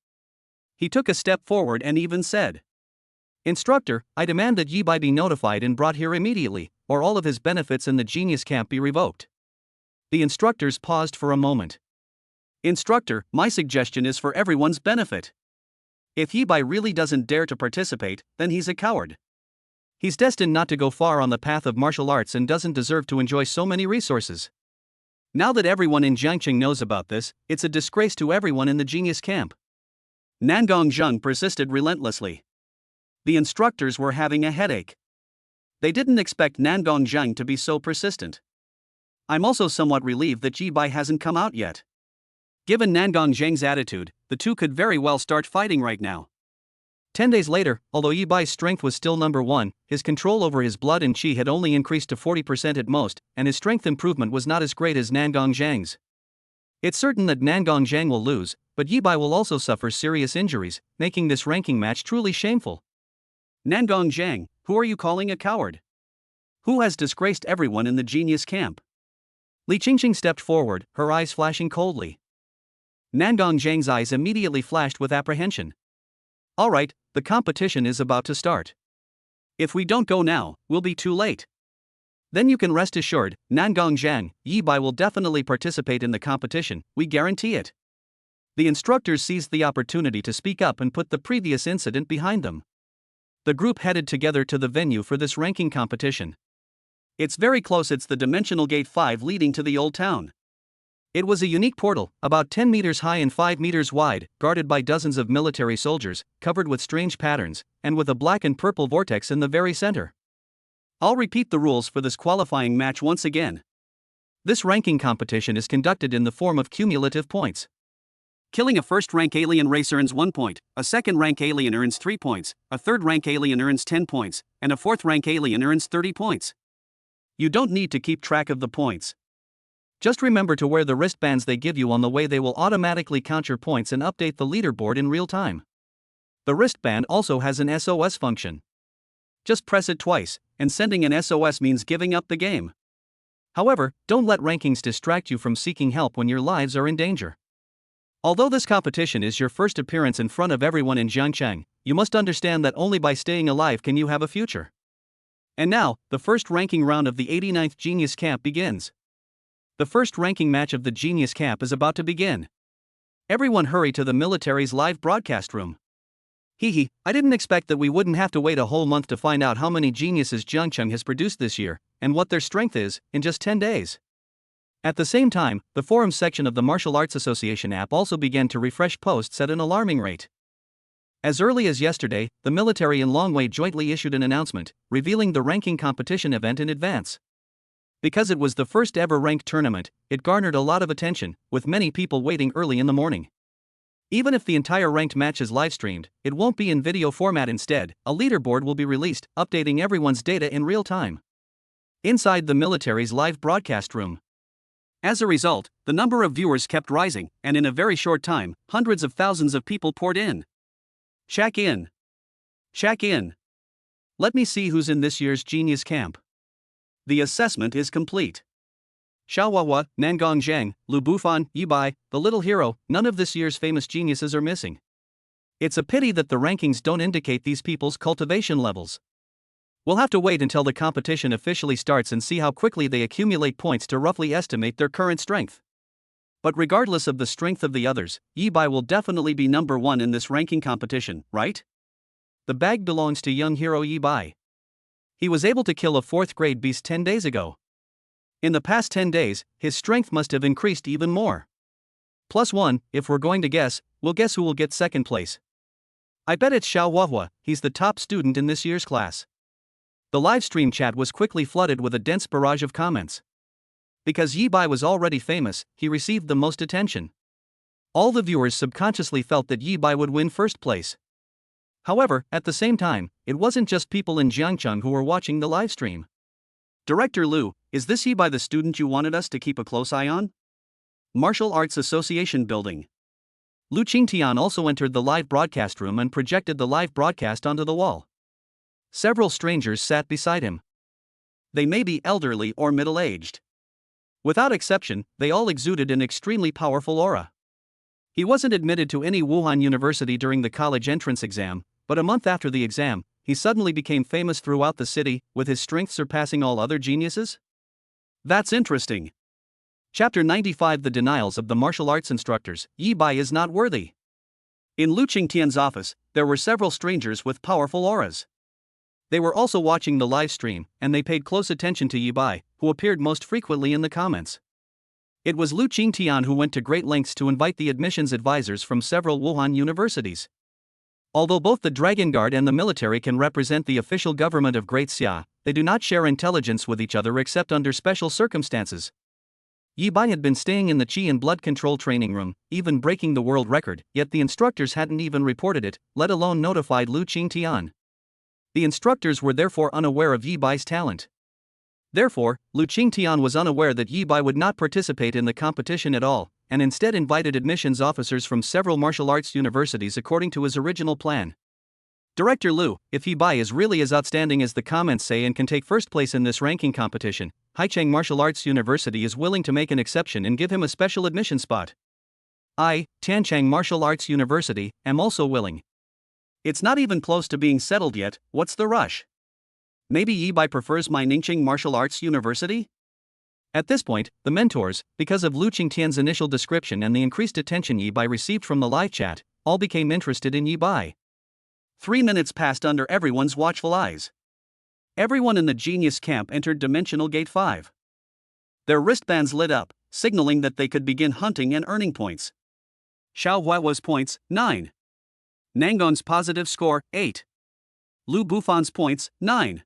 Speaker 2: He took a step forward and even said,
Speaker 1: Instructor, I demand that Yibai be notified and brought here immediately, or all of his benefits in the genius camp be revoked. The instructors paused for a moment.
Speaker 2: Instructor, my suggestion is for everyone's benefit. If Yibai really doesn't dare to participate, then he's a coward.
Speaker 1: He's destined not to go far on the path of martial arts and doesn't deserve to enjoy so many resources. Now that everyone in Jiangqing knows about this, it's a disgrace to everyone in the genius camp.
Speaker 2: Nangong Zhang persisted relentlessly. The instructors were having a headache. They didn't expect Nangong Zhang to be so persistent. I'm also somewhat relieved that Yibai hasn't come out yet. Given Nangong Zhang's attitude, the two could very well start fighting right now.
Speaker 1: 10 days later, although Yibai's strength was still number 1, his control over his blood and chi had only increased to 40% at most, and his strength improvement was not as great as Nangong Zhang's. It's certain that Nangong Zhang will lose, but Yibai will also suffer serious injuries, making this ranking match truly shameful.
Speaker 2: Nangong Zhang, who are you calling a coward? Who has disgraced everyone in the genius camp?
Speaker 1: Li Qingqing stepped forward, her eyes flashing coldly. Nangong Zhang's eyes immediately flashed with apprehension. All right, the competition is about to start.
Speaker 2: If we don't go now, we'll be too late.
Speaker 1: Then you can rest assured, Nangong Zhang, Yibai will definitely participate in the competition, we guarantee it. The instructors seized the opportunity to speak up and put the previous incident behind them. The group headed together to the venue for this ranking competition.
Speaker 2: It's very close, it's the Dimensional Gate 5 leading to the Old Town.
Speaker 1: It was a unique portal, about 10 meters high and 5 meters wide, guarded by dozens of military soldiers, covered with strange patterns, and with a black and purple vortex in the very center.
Speaker 2: I'll repeat the rules for this qualifying match once again.
Speaker 1: This ranking competition is conducted in the form of cumulative points.
Speaker 2: Killing a first-rank alien race earns 1 point, a second-rank alien earns 3 points, a third-rank alien earns 10 points, and a fourth-rank alien earns 30 points. You don't need to keep track of the points. Just remember to wear the wristbands they give you on the way. They will automatically count your points and update the leaderboard in real time. The wristband also has an SOS function. Just press it twice, and sending an SOS means giving up the game. However, don't let rankings distract you from seeking help when your lives are in danger. Although this competition is your first appearance in front of everyone in Zhangcheng, you must understand that only by staying alive can you have a future. And now, the first ranking round of the 89th Genius Camp begins. The first ranking match of the Genius Camp is about to begin. Everyone hurry to the military's live broadcast room. Hehe, I didn't expect that we wouldn't have to wait a whole month to find out how many geniuses Zhangcheng has produced this year, and what their strength is, in just 10 days. At the same time, the forums section of the Martial Arts Association app also began to refresh posts at an alarming rate. As early as yesterday, the military in Longwei jointly issued an announcement, revealing the ranking competition event in advance. Because it was the first ever ranked tournament, it garnered a lot of attention, with many people waiting early in the morning. Even if the entire ranked match is live-streamed, it won't be in video format. Instead, a leaderboard will be released, updating everyone's data in real time. Inside the military's live broadcast room. As a result, the number of viewers kept rising, and in a very short time, hundreds of thousands of people poured in. Shack in. Shack in. Let me see who's in this year's Genius Camp. The assessment is complete. Xiaohua, Nangong Zhang, Lu Bufan, Yibai, the little hero, none of this year's famous geniuses are missing. It's a pity that the rankings don't indicate these people's cultivation levels. We'll have to wait until the competition officially starts and see how quickly they accumulate points to roughly estimate their current strength. But regardless of the strength of the others, Yibai will definitely be number 1 in this ranking competition, right? The bag belongs to young hero Yibai. He was able to kill a 4th grade beast 10 days ago. In the past 10 days, his strength must have increased even more. +1, if we're going to guess, we'll guess who will get 2nd place. I bet it's Xiaohua, he's the top student in this year's class. The livestream chat was quickly flooded with a dense barrage of comments. Because Yibai was already famous, he received the most attention. All the viewers subconsciously felt that Yibai would win 1st place. However, at the same time, it wasn't just people in Jiangcheng who were watching the livestream. Director Lu, is this Yibai the student you wanted us to keep a close eye on? Martial Arts Association building. Lu Qingtian also entered the live broadcast room and projected the live broadcast onto the wall. Several strangers sat beside him. They may be elderly or middle-aged. Without exception, they all exuded an extremely powerful aura. He wasn't admitted to any Wuhan University during the college entrance exam, but a month after the exam, he suddenly became famous throughout the city, with his strength surpassing all other geniuses? That's interesting. Chapter 95 The Denials of the Martial Arts Instructors, Yibai is not worthy. In Lu Qingtian's office, there were several strangers with powerful auras. They were also watching the live stream, and they paid close attention to Yibai, who appeared most frequently in the comments. It was Lu Qingtian who went to great lengths to invite the admissions advisors from several Wuhan universities. Although both the Dragon Guard and the military can represent the official government of Great Xia, they do not share intelligence with each other except under special circumstances. Yibai had been staying in the Qi and blood control training room, even breaking the world record, yet the instructors hadn't even reported it, let alone notified Lu Qingtian. The instructors were therefore unaware of Yibai's talent. Therefore, Lu Qingtian was unaware that Yibai would not participate in the competition at all, and instead invited admissions officers from several martial arts universities according to his original plan. Director Lu, if Yibai is really as outstanding as the comments say and can take 1st place in this ranking competition, Haicheng Martial Arts University is willing to make an exception and give him a special admission spot. I, Tiancheng Martial Arts University, am also willing. It's not even close to being settled yet, what's the rush? Maybe Yibai prefers my Ningqing Martial Arts University? At this point, the mentors, because of Lu Qingtian's initial description and the increased attention Yibai received from the live chat, all became interested in Yibai. 3 minutes passed under everyone's watchful eyes. Everyone in the Genius Camp entered Dimensional Gate 5. Their wristbands lit up, signaling that they could begin hunting and earning points. Xiao Hua's points, 9. Nangong's positive score, 8. Lu Bufan's points, 9.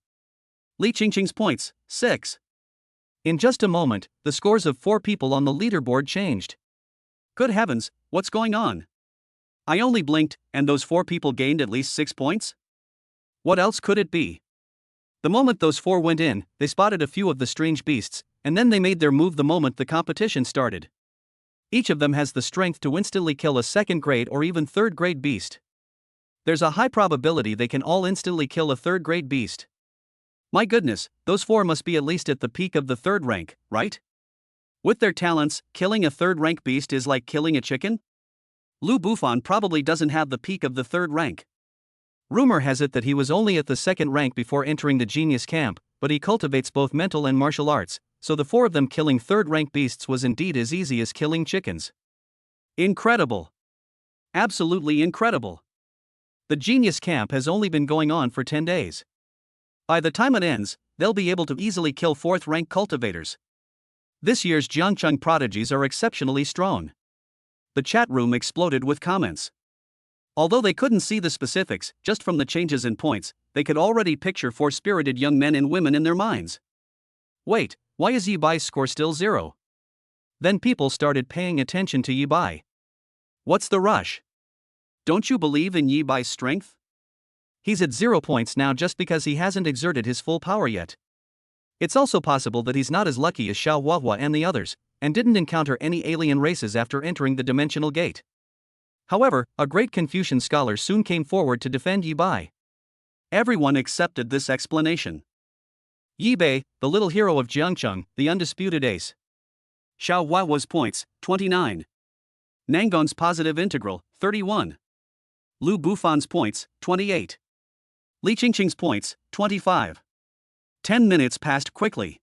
Speaker 2: Li Qingqing's points, 6. In just a moment, the scores of 4 people on the leaderboard changed. Good heavens, what's going on? I only blinked, and those 4 people gained at least 6 points? What else could it be? The moment those 4 went in, they spotted a few of the strange beasts, and then they made their move the moment the competition started. Each of them has the strength to instantly kill a second-grade or even third-grade beast. There's a high probability they can all instantly kill a third-grade beast. My goodness, those 4 must be at least at the peak of the 3rd rank, right? With their talents, killing a 3rd-rank beast is like killing a chicken? Lu Bufan probably doesn't have the peak of the 3rd rank. Rumor has it that he was only at the 2nd rank before entering the genius camp, but he cultivates both mental and martial arts, so the 4 of them killing 3rd-rank beasts was indeed as easy as killing chickens. Incredible. Absolutely incredible. The genius camp has only been going on for 10 days. By the time it ends, they'll be able to easily kill 4th-rank cultivators. This year's Jiangcheng prodigies are exceptionally strong. The chat room exploded with comments. Although they couldn't see the specifics, just from the changes in points, they could already picture 4 spirited young men and women in their minds. Wait, why is Yi Bai's score still 0? Then people started paying attention to Yi Bai. What's the rush? Don't you believe in Yi Bai's strength? He's at 0 points now just because he hasn't exerted his full power yet. It's also possible that he's not as lucky as Xiao Huahua and the others, and didn't encounter any alien races after entering the dimensional gate. However, a great Confucian scholar soon came forward to defend Yi Bai. Everyone accepted this explanation. Yi Bai, the little hero of Jiangcheng, the undisputed ace. Xiao Huahua's points, 29. Nangong's positive integral, 31. Lu Bufan's points, 28. Li Qingqing's points, 25. 10 minutes passed quickly.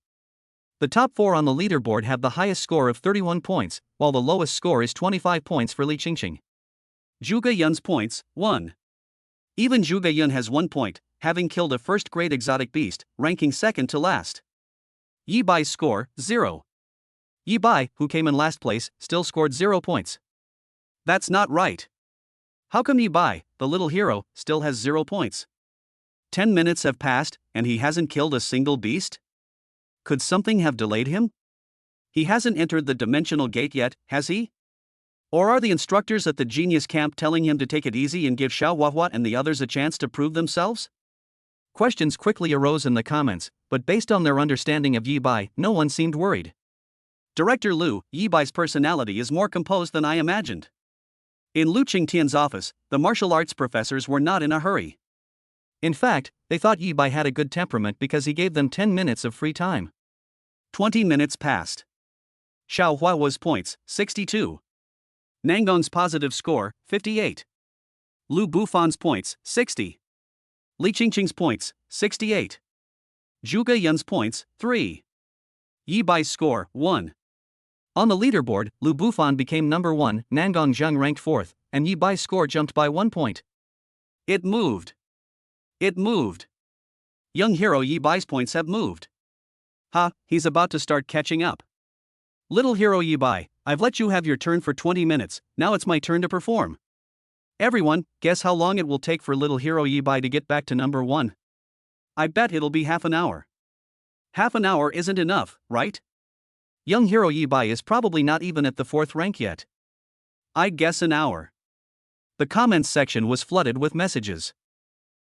Speaker 2: The top 4 on the leaderboard have the highest score of 31 points, while the lowest score is 25 points for Li Qingqing. Zhuge Yun's points, 1. Even Zhuge Yun has 1 point, having killed a first-grade exotic beast, ranking second to last. Yi Bai's score, 0. Yi Bai, who came in last place, still scored 0 points. That's not right. How come Yi Bai, the little hero, still has 0 points? 10 minutes have passed, and he hasn't killed a single beast? Could something have delayed him? He hasn't entered the dimensional gate yet, has he? Or are the instructors at the genius camp telling him to take it easy and give Xiao Huahua and the others a chance to prove themselves? Questions quickly arose in the comments, but based on their understanding of Yi Bai, no one seemed worried. Director Lu, Yi Bai's personality is more composed than I imagined. In Lu Qingtian's office, the martial arts professors were not in a hurry. In fact, they thought Yi Bai had a good temperament because he gave them 10 minutes of free time. 20 minutes passed. Xiao Huahua's points, 62. Nangong's positive score, 58. Lu Bufan's points, 60. Li Qingqing's points, 68. Zhuge Yun's points, 3. Yi Bai's score, 1. On the leaderboard, Lu Bufan became number 1, Nangong Zheng ranked 4th, and Yi Bai's score jumped by 1 point. It moved. It moved. Young hero Yi Bai's points have moved. Ha, he's about to start catching up. Little hero Yi Bai, I've let you have your turn for 20 minutes, now it's my turn to perform. Everyone, guess how long it will take for little hero Yi Bai to get back to number 1? I bet it'll be half an hour. Half an hour isn't enough, right? Young hero Yi Bai is probably not even at the 4th rank yet. I guess an hour. The comments section was flooded with messages.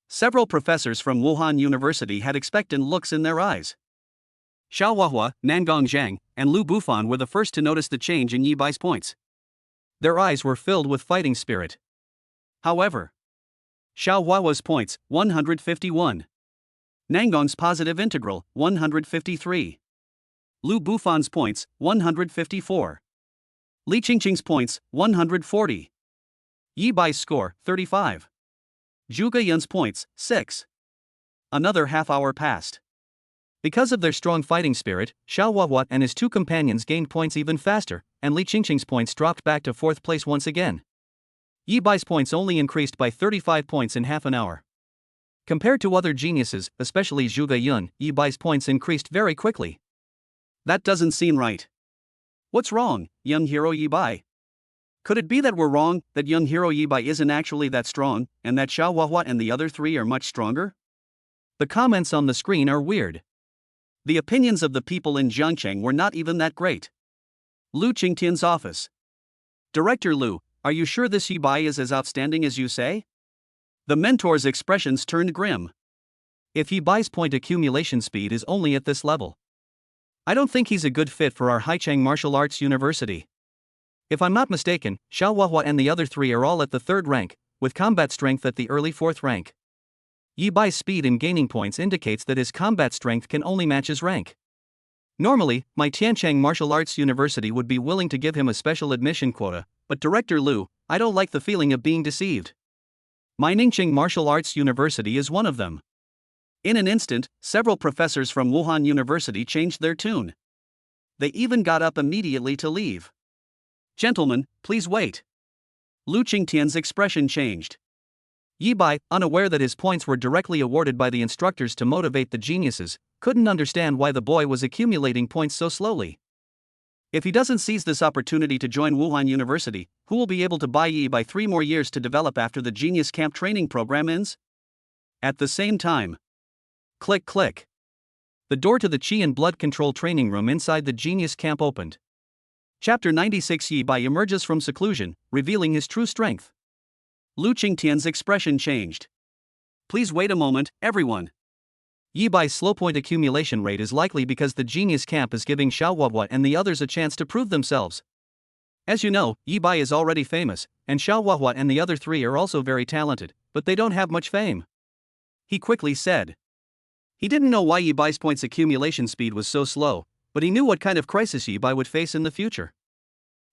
Speaker 2: Several professors from Wuhan University had expectant looks in their eyes. Xiao Huahua, Nangong Zhang, and Lu Bufan were the first to notice the change in Yi Bai's points. Their eyes were filled with fighting spirit. However, Xiao Huahua's points, 151. Nangong's positive integral, 153. Lu Bufan's points, 154. Li Qingqing's points, 140. Yi Bai's score, 35. Zhuge Yun's points, 6. Another half hour passed. Because of their strong fighting spirit, Xiao Huahua and his 2 companions gained points even faster, and Li Qingqing's points dropped back to 4th place once again. Yi Bai's points only increased by 35 points in half an hour. Compared to other geniuses, especially Zhuge Yun, Yi Bai's points increased very quickly. That doesn't seem right. What's wrong, young hero Yi Bai? Could it be that we're wrong, that young hero Yi Bai isn't actually that strong, and that Xiao Huahua and the other 3 are much stronger? The comments on the screen are weird. The opinions of the people in Jiangcheng were not even that great. Lu Qingtian's office. Director Liu, are you sure this Yi Bai is as outstanding as you say? The mentor's expressions turned grim.
Speaker 1: If Yi Bai's point accumulation speed is only at this level, I don't think he's a good fit for our Haichang Martial Arts University. If I'm not mistaken, Xiao Huahua and the other three are all at the 3rd rank, with combat strength at the early 4th rank. Yi Bai's speed in gaining points indicates that his combat strength can only match his rank. Normally, my Tianchang Martial Arts University would be willing to give him a special admission quota, but Director Liu, I don't like the feeling of being deceived. My Ningqing Martial Arts University is one of them. In an instant, several professors from Wuhan University changed their tune. They even got up immediately to leave. Gentlemen, please wait. Lu Qingtian's expression changed. Yi Bai, unaware that his points were directly awarded by the instructors to motivate the geniuses, couldn't understand why the boy was accumulating points so slowly. If he doesn't seize this opportunity to join Wuhan University, who will be able to buy Yi Bai 3 more years to develop after the Genius Camp training program ends? At the same time. Click click. The door to the Qi and Blood Control training room inside the Genius Camp opened. Chapter 96. Yi Bai emerges from seclusion, revealing his true strength. Lu Qingtian's expression changed. Please wait a moment, everyone. Yi Bai's slow point accumulation rate is likely because the Genius Camp is giving Xiao Huahua and the others a chance to prove themselves. As you know, Yi Bai is already famous, and Xiao Huahua and the other three are also very talented, but they don't have much fame. He quickly said. He didn't know why Yi Bai's points accumulation speed was so slow, but he knew what kind of crisis Yi Bai would face in the future.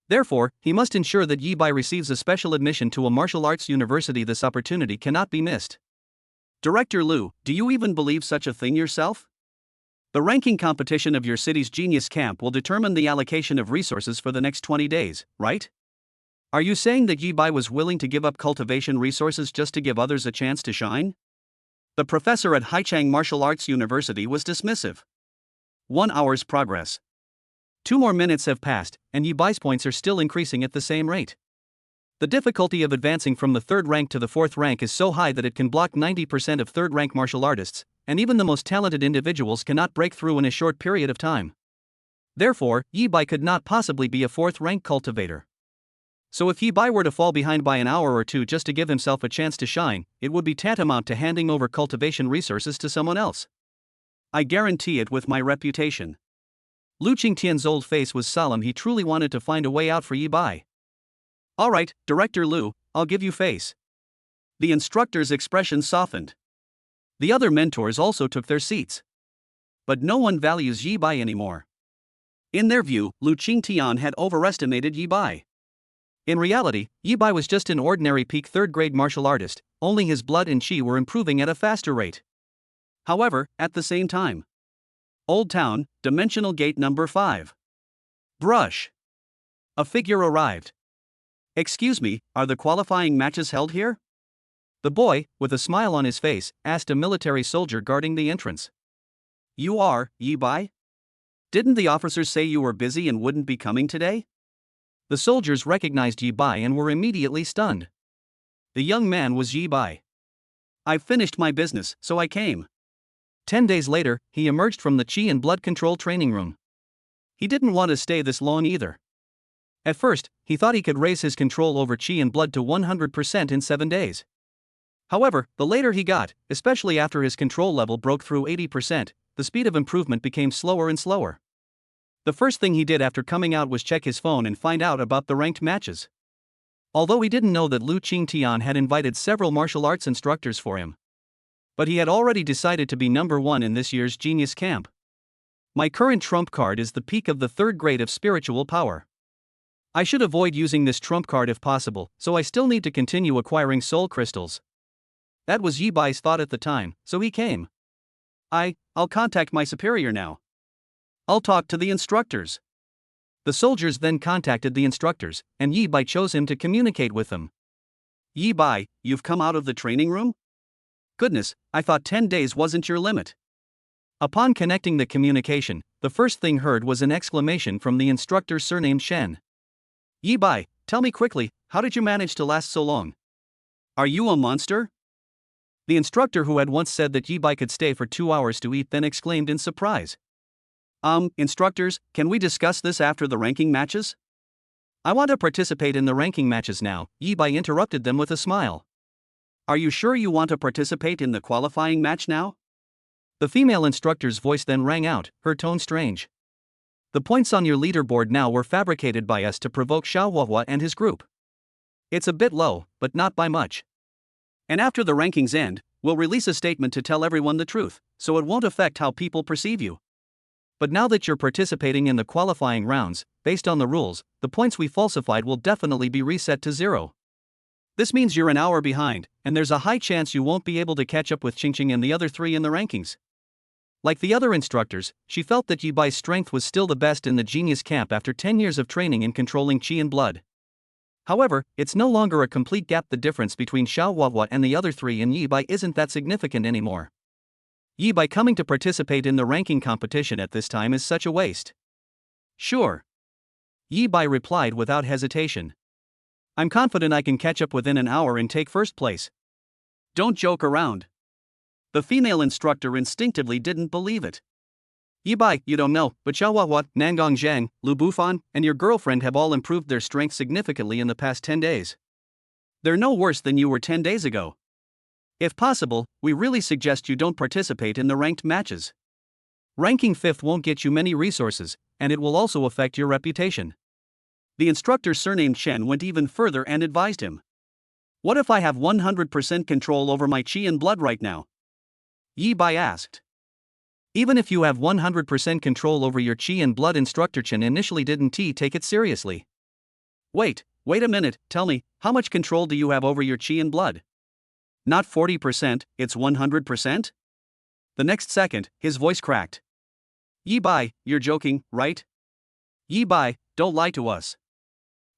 Speaker 1: Therefore, he must ensure that Yi Bai receives a special admission to a martial arts university. This opportunity cannot be missed. Director Liu, do you even believe such a thing yourself? The ranking competition of your city's Genius Camp will determine the allocation of resources for the next 20 days, right? Are you saying that Yi Bai was willing to give up cultivation resources just to give others a chance to shine? The professor at Haichang Martial Arts University was dismissive. 1 hour's progress. 2 more minutes have passed, and Yi Bai's points are still increasing at the same rate. The difficulty of advancing from the 3rd rank to the 4th rank is so high that it can block 90% of 3rd rank martial artists, and even the most talented individuals cannot break through in a short period of time. Therefore, Yi Bai could not possibly be a 4th rank cultivator. So if Yi Bai were to fall behind by an hour or two just to give himself a chance to shine, it would be tantamount to handing over cultivation resources to someone else. I guarantee it with my reputation. Lu Qingtian's old face was solemn. He truly wanted to find a way out for Yi Bai. Alright, Director Liu, I'll give you face. The instructor's expression softened. The other mentors also took their seats. But no one values Yi Bai anymore. In their view, Lu Qingtian had overestimated Yi Bai. In reality, Yi Bai was just an ordinary peak 3rd grade martial artist, only his blood and qi were improving at a faster rate. However, at the same time. Old Town, Dimensional Gate number 5. Brush. A figure arrived. Excuse me, are the qualifying matches held here? The boy, with a smile on his face, asked a military soldier guarding the entrance. You are, Yi Bai? Didn't the officers say you were busy and wouldn't be coming today? The soldiers recognized Yi Bai and were immediately stunned. The young man was Yi Bai. I've finished my business, so I came. 10 days later, he emerged from the Qi and Blood Control training room. He didn't want to stay this long either. At first, he thought he could raise his control over Qi and Blood to 100% in 7 days. However, the later he got, especially after his control level broke through 80%, the speed of improvement became slower and slower. The first thing he did after coming out was check his phone and find out about the ranked matches. Although he didn't know that Lu Qingtian had invited several martial arts instructors for him. But he had already decided to be number 1 in this year's Genius Camp. My current trump card is the peak of the 3rd grade of spiritual power. I should avoid using this trump card if possible, so I still need to continue acquiring soul crystals. That was Yi Bai's thought at the time, so he came. I'll contact my superior now. I'll talk to the instructors. The soldiers then contacted the instructors, and Yi Bai chose him to communicate with them. Yi Bai, you've come out of the training room? Goodness, I thought 10 days wasn't your limit. Upon connecting the communication, the first thing heard was an exclamation from the instructor surnamed Shen. Yi Bai, tell me quickly, how did you manage to last so long? Are you a monster? The instructor who had once said that Yi Bai could stay for 2 hours to eat then exclaimed in surprise. Instructors, can we discuss this after the ranking matches? I want to participate in the ranking matches now, Yi Bai interrupted them with a smile.
Speaker 2: Are you sure you want to participate in the qualifying match now?
Speaker 1: The female instructor's voice then rang out, her tone strange. The points on your leaderboard now were fabricated by us to provoke Xiaohuahua and his group. It's a bit low, but not by much.
Speaker 2: And after the rankings end, we'll release a statement to tell everyone the truth, so it won't affect how people perceive you.
Speaker 1: But now that you're participating in the qualifying rounds, based on the rules, the points we falsified will definitely be reset to 0.
Speaker 2: This means you're an hour behind, and there's a high chance you won't be able to catch up with Qingqing and the other 3 in the rankings.
Speaker 1: Like the other instructors, she felt that Yi Bai's strength was still the best in the genius camp after 10 years of training in controlling qi and blood. However, it's no longer a complete gap. The difference between Xiaohuahua and the other 3 and Yi Bai isn't that significant anymore. Yi Bai coming to participate in the ranking competition at this time is such a waste.
Speaker 2: Sure.
Speaker 1: Yi Bai replied without hesitation.
Speaker 2: I'm confident I can catch up within an hour and take first place. Don't joke around. The female instructor instinctively didn't believe it.
Speaker 1: Yi Bai, you don't know, but Xiaohuahua, Nangong Zhang, Lu Bufan, and your girlfriend have all improved their strength significantly in the past 10 days.
Speaker 2: They're no worse than you were 10 days ago. If possible, we really suggest you don't participate in the ranked matches.
Speaker 1: Ranking 5th won't get you many resources, and it will also affect your reputation.
Speaker 2: The instructor surnamed Shen went even further and advised him. What if I have 100% control over my qi and blood right now?
Speaker 1: Yi Bai asked. Even if you have 100% control over your qi and blood, instructor Chen initially didn't take it seriously.
Speaker 2: Wait a minute, tell me, how much control do you have over your qi and blood? Not 40%, it's 100%? The next second, his voice cracked.
Speaker 1: Yi Bai, you're joking, right?
Speaker 2: Yi Bai, don't lie to us.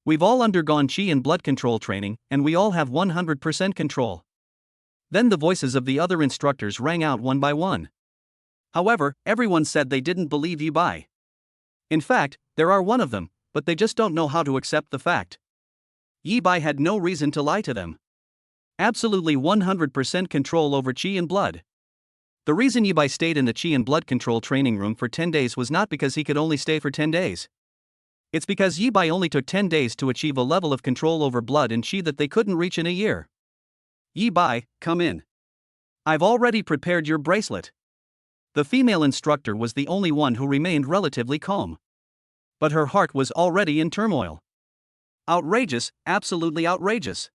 Speaker 1: We've all undergone qi and blood control training, and we all have 100% control. Then the voices of the other instructors rang out one by one.
Speaker 2: However, everyone said they didn't believe Yi Bai.
Speaker 1: In fact, there are one of them, but they just don't know how to accept the fact.
Speaker 2: Yi Bai had no reason to lie to them.
Speaker 1: Absolutely 100% control over qi and blood. The reason Yi Bai stayed in the qi and blood control training room for 10 days was not because he could only stay for 10 days. It's because Yi Bai only took 10 days to achieve a level of control over blood and qi that they couldn't reach in a year.
Speaker 2: Yi Bai, come in. I've already prepared your bracelet.
Speaker 1: The female instructor was the only one who remained relatively calm. But her heart was already in turmoil.
Speaker 2: Outrageous, absolutely outrageous.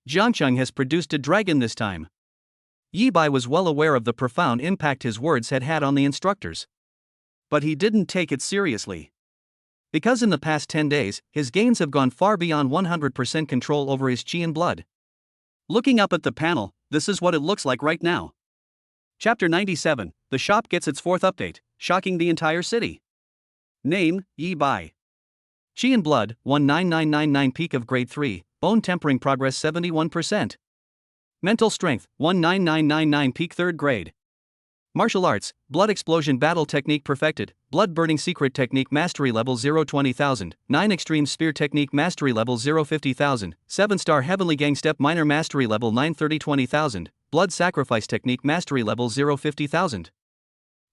Speaker 1: Jiangcheng has produced a dragon this time. Yi Bai was well aware of the profound impact his words had had on the instructors.
Speaker 2: But he didn't take it seriously.
Speaker 1: Because in the past 10 days, his gains have gone far beyond 100% control over his qi and blood.
Speaker 2: Looking up at the panel, this is what it looks like right now. Chapter 97, the shop gets its 4th update, shocking the entire city. Name, Yi Bai.
Speaker 1: Qi and blood, 19999 peak of grade 3, bone tempering progress 71%. Mental strength, 19999 peak 3rd grade. Martial arts, blood explosion battle technique perfected, blood burning secret technique mastery level 020,000, 9 extreme spear technique mastery level 050,000, 7-star heavenly gang step minor mastery level 930,000, blood sacrifice technique mastery level 050,000.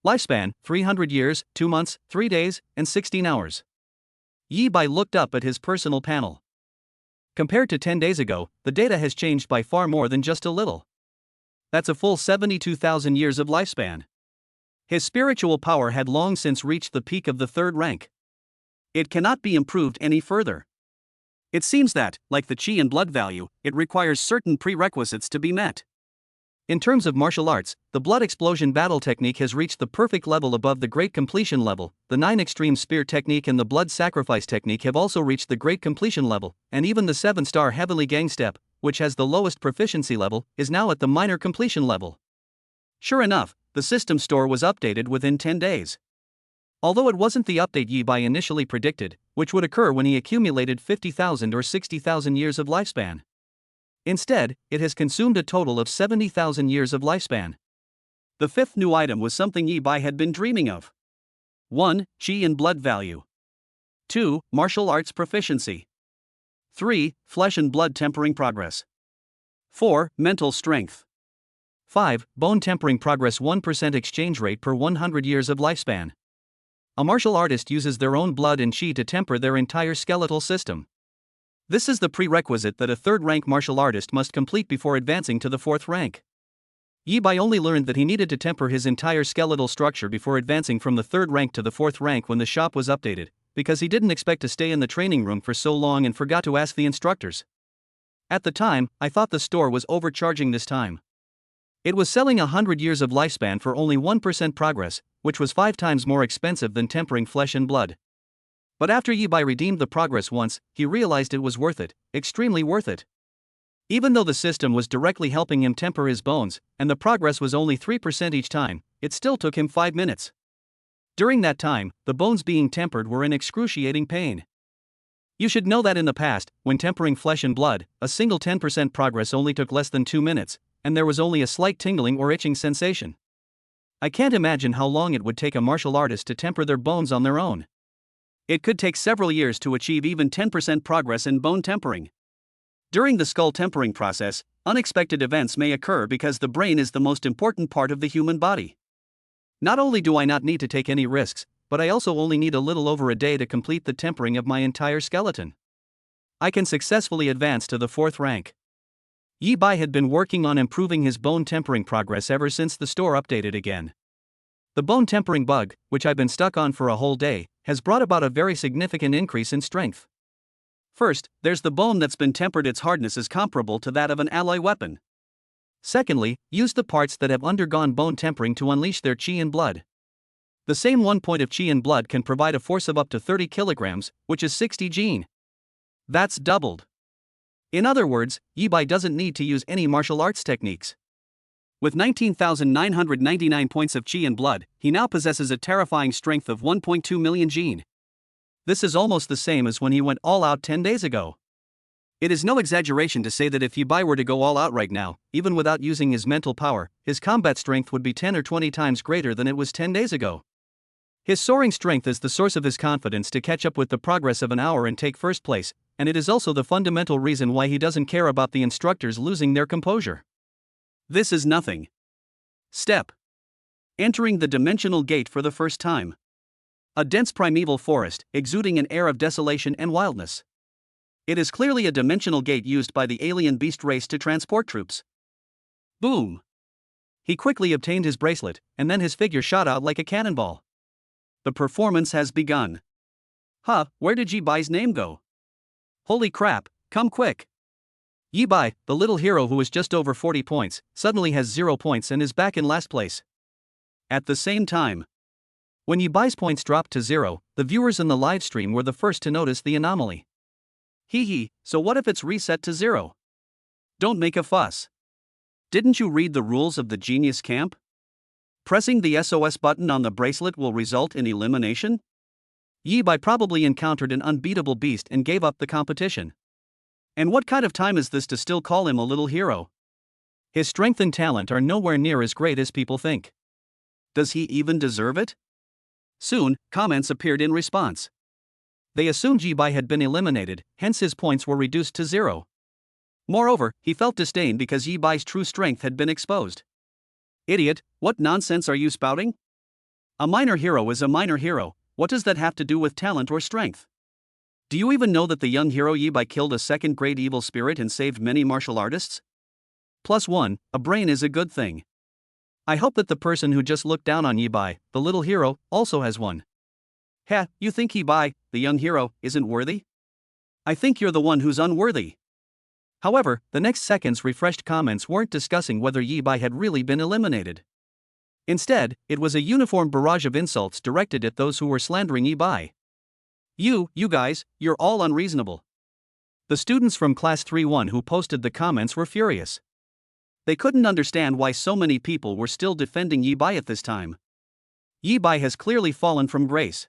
Speaker 1: Lifespan, 300 years, 2 months, 3 days, and 16 hours. Yi Bai looked up at his personal panel. Compared to 10 days ago, the data has changed by far more than just a little. That's a full 72,000 years of lifespan. His spiritual power had long since reached the peak of the 3rd rank.
Speaker 2: It cannot be improved any further. It seems that, like the qi and blood value, it requires certain prerequisites to be met.
Speaker 1: In terms of martial arts, the blood explosion battle technique has reached the perfect level above the great completion level, the 9 extreme spear technique and the blood sacrifice technique have also reached the great completion level, and even the 7-star heavenly gang step, which has the lowest proficiency level, is now at the minor completion level.
Speaker 2: Sure enough, the system store was updated within 10 days.
Speaker 1: Although it wasn't the update Yi Bai initially predicted, which would occur when he accumulated 50,000 or 60,000 years of lifespan. Instead, it has consumed a total of 70,000 years of lifespan.
Speaker 2: The 5th new item was something Yi Bai had been dreaming of. 1. Qi and blood value. 2. Martial arts proficiency. 3. Flesh and blood tempering progress. 4. Mental strength.
Speaker 1: 5. Bone tempering progress 1% exchange rate per 100 years of lifespan. a martial artist uses their own blood and chi to temper their entire skeletal system. This is the prerequisite that a third-rank martial artist must complete before advancing to the fourth rank. Yi Bai only learned that he needed to temper his entire skeletal structure before advancing from the third rank to the fourth rank when the shop was updated, because he didn't expect to stay in the training room for so long and forgot to ask the instructors. At the time, I thought the store was overcharging this time. It was selling 100 years of lifespan for only 1% progress, which was 5 times more expensive than tempering flesh and blood. But after Yi Bai redeemed the progress once, he realized it was worth it, extremely worth it. Even though the system was directly helping him temper his bones, and the progress was only 3% each time, it still took him 5 minutes. During that time, the bones being tempered were in excruciating pain. You should know that in the past, when tempering flesh and blood, a single 10% progress only took less than 2 minutes, and there was only a slight tingling or itching sensation. I can't imagine how long it would take a martial artist to temper their bones on their own. It could take several years to achieve even 10% progress in bone tempering. During the skull tempering process, unexpected events may occur because the brain is the most important part of the human body. Not only do I not need to take any risks, but I also only need a little over a day to complete the tempering of my entire skeleton. I can successfully advance to the fourth rank. Yi Bai had been working on improving his bone tempering progress ever since the store updated again. The bone tempering bug, which I've been stuck on for a whole day, has brought about a very significant increase in strength. First, there's the bone that's been tempered. Its hardness is comparable to that of an alloy weapon. Secondly, use the parts that have undergone bone tempering to unleash their chi and blood. The same 1 point of chi and blood can provide a force of up to 30 kilograms, which is 60 Jin. That's doubled. In other words, Yi Bai doesn't need to use any martial arts techniques. With 19,999 points of chi and blood, he now possesses a terrifying strength of 1.2 million Jin. This is almost the same as when he went all out 10 days ago. It is no exaggeration to say that if Yi Bai were to go all out right now, even without using his mental power, his combat strength would be 10 or 20 times greater than it was 10 days ago. His soaring strength is the source of his confidence to catch up with the progress of an hour and take first place, and it is also the fundamental reason why he doesn't care about the instructors losing their composure. This is nothing. Step. Entering the dimensional gate for the first time. A dense primeval forest, exuding an air of desolation and wildness. It is clearly a dimensional gate used by the alien beast race to transport troops. Boom! He quickly obtained his bracelet, and then his figure shot out like a cannonball. The performance has begun. Huh, where did Yi Bai's name go? Holy crap, come quick! Yi Bai, the little hero who is just over 40 points, suddenly has 0 points and is back in last place. At the same time, when Yi Bai's points dropped to 0, the viewers in the live stream were the first to notice the anomaly. So what if it's reset to 0? Don't make a fuss. Didn't you read the rules of the Genius Camp? Pressing the SOS button on the bracelet will result in elimination? Yi Bai probably encountered an unbeatable beast and gave up the competition. And what kind of time is this to still call him a little hero? His strength and talent are nowhere near as great as people think. Does he even deserve it? Soon, comments appeared in response. They assumed Yi Bai had been eliminated, hence his points were reduced to 0. Moreover, he felt disdain because Yi Bai's true strength had been exposed. Idiot, what nonsense are you spouting? A minor hero is a minor hero. What does that have to do with talent or strength? Do you even know that the young hero Yi Bai killed a second-grade evil spirit and saved many martial artists? +1, a brain is a good thing. I hope that the person who just looked down on Yi Bai, the little hero, also has one. Heh, you think Yi Bai, the young hero, isn't worthy? I think you're the one who's unworthy. However, the next second's refreshed comments weren't discussing whether Yi Bai had really been eliminated. Instead, it was a uniform barrage of insults directed at those who were slandering Yi Bai. You guys, you're all unreasonable. The students from Class 3-1 who posted the comments were furious. They couldn't understand why so many people were still defending Yi Bai at this time. Yi Bai has clearly fallen from grace.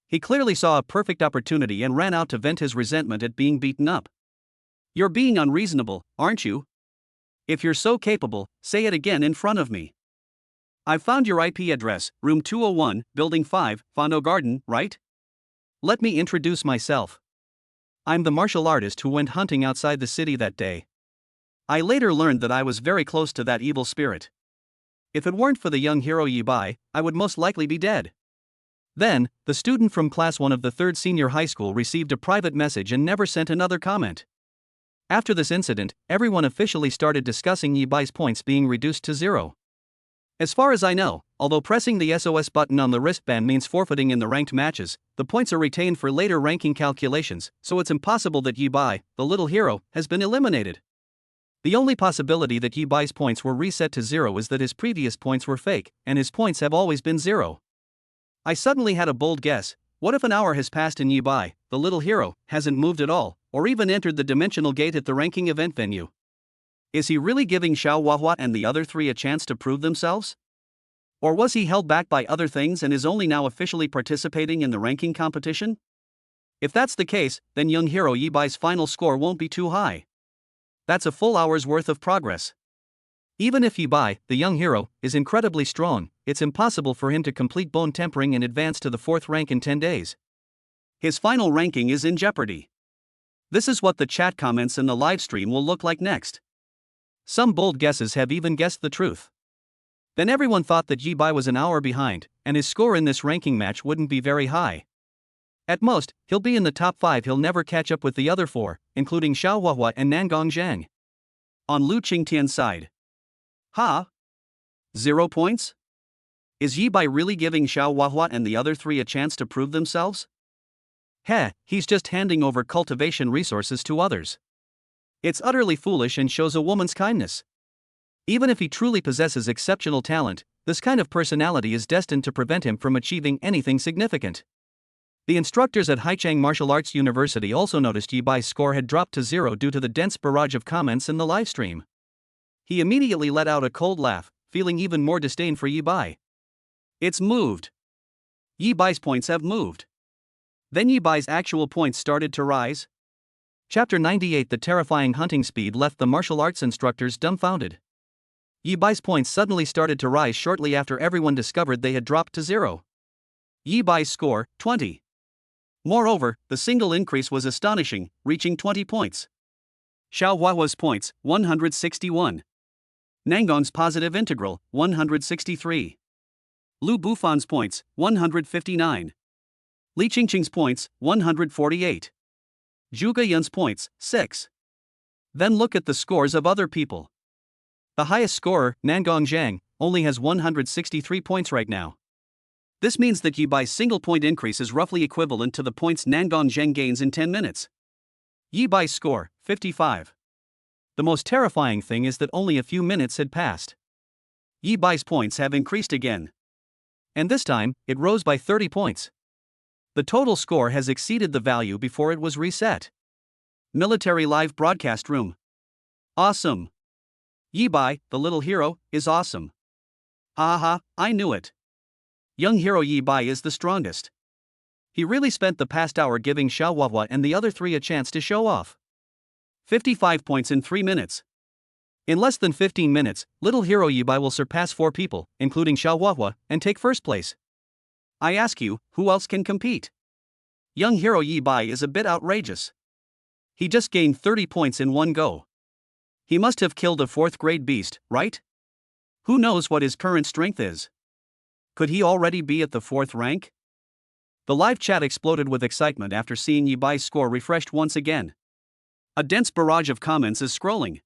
Speaker 1: He clearly saw a perfect opportunity and ran out to vent his resentment at being beaten up. You're being unreasonable, aren't you? If you're so capable, say it again in front of me. I've found your IP address, room 201, building 5, Fondo Garden, right? Let me introduce myself. I'm the martial artist who went hunting outside the city that day. I later learned that I was very close to that evil spirit. If it weren't for the young hero Yi Bai, I would most likely be dead. Then, the student from class 1 of the 3rd senior high school received a private message and never sent another comment. After this incident, everyone officially started discussing Yibai's points being reduced to 0. As far as I know, although pressing the SOS button on the wristband means forfeiting in the ranked matches, the points are retained for later ranking calculations, so it's impossible that Yibai, the little hero, has been eliminated. The only possibility that Yibai's points were reset to 0 is that his previous points were fake, and his points have always been 0. I suddenly had a bold guess. What if an hour has passed and Yibai, the little hero, hasn't moved at all, or even entered the dimensional gate at the ranking event venue? Is he really giving Xiao Huahua and the other 3 a chance to prove themselves? Or was he held back by other things and is only now officially participating in the ranking competition? If that's the case, then young hero Yibai's final score won't be too high. That's a full hour's worth of progress. Even if Yibai, the young hero, is incredibly strong, it's impossible for him to complete bone tempering and advance to the 4th rank in 10 days. His final ranking is in jeopardy. This is what the chat comments in the live stream will look like next. Some bold guesses have even guessed the truth. Then everyone thought that Yibai was an hour behind, and his score in this ranking match wouldn't be very high. At most, he'll be in the top 5. He'll never catch up with the other 4, including Xiao Huahua and Nangong Zhang. On Lu Qingtian's side. 0 points? Is Yibai really giving Xiao Huahua and the other 3 a chance to prove themselves? He's just handing over cultivation resources to others. It's utterly foolish and shows a woman's kindness. Even if he truly possesses exceptional talent, this kind of personality is destined to prevent him from achieving anything significant. The instructors at Haichang Martial Arts University also noticed Yibai's score had dropped to 0 due to the dense barrage of comments in the livestream. He immediately let out a cold laugh, feeling even more disdain for Yibai. It's moved. Yibai's points have moved. Then Yibai's actual points started to rise. Chapter 98. The terrifying hunting speed left the martial arts instructors dumbfounded. Yibai's points suddenly started to rise shortly after everyone discovered they had dropped to 0. Yibai's score, 20. Moreover, the single increase was astonishing, reaching 20 points. Xiao Huahua's points, 161. Nangong's positive integral, 163. Lu Bufan's points, 159. Li Qingqing's points, 148. Zhuge Yun's points, 6. Then look at the scores of other people. The highest scorer, Nangong Zhang, only has 163 points right now. This means that Yibai's single point increase is roughly equivalent to the points Nangong Zhang gains in 10 minutes. Yibai's score, 55. The most terrifying thing is that only a few minutes had passed. Yibai's points have increased again. And this time, it rose by 30 points. The total score has exceeded the value before it was reset. Military live broadcast room. Awesome. Yibai, the little hero, is awesome. I knew it. Young hero Yibai is the strongest. He really spent the past hour giving Xiao Huahua and the other 3 a chance to show off. 55 points in 3 minutes. In less than 15 minutes, little hero Yibai will surpass 4 people, including Xiao Huahua, and take first place. I ask you, who else can compete? Young hero Yibai is a bit outrageous. He just gained 30 points in one go. He must have killed a 4th grade beast, right? Who knows what his current strength is? Could he already be at the 4th rank? The live chat exploded with excitement after seeing Yibai's score refreshed once again. A dense barrage of comments is scrolling.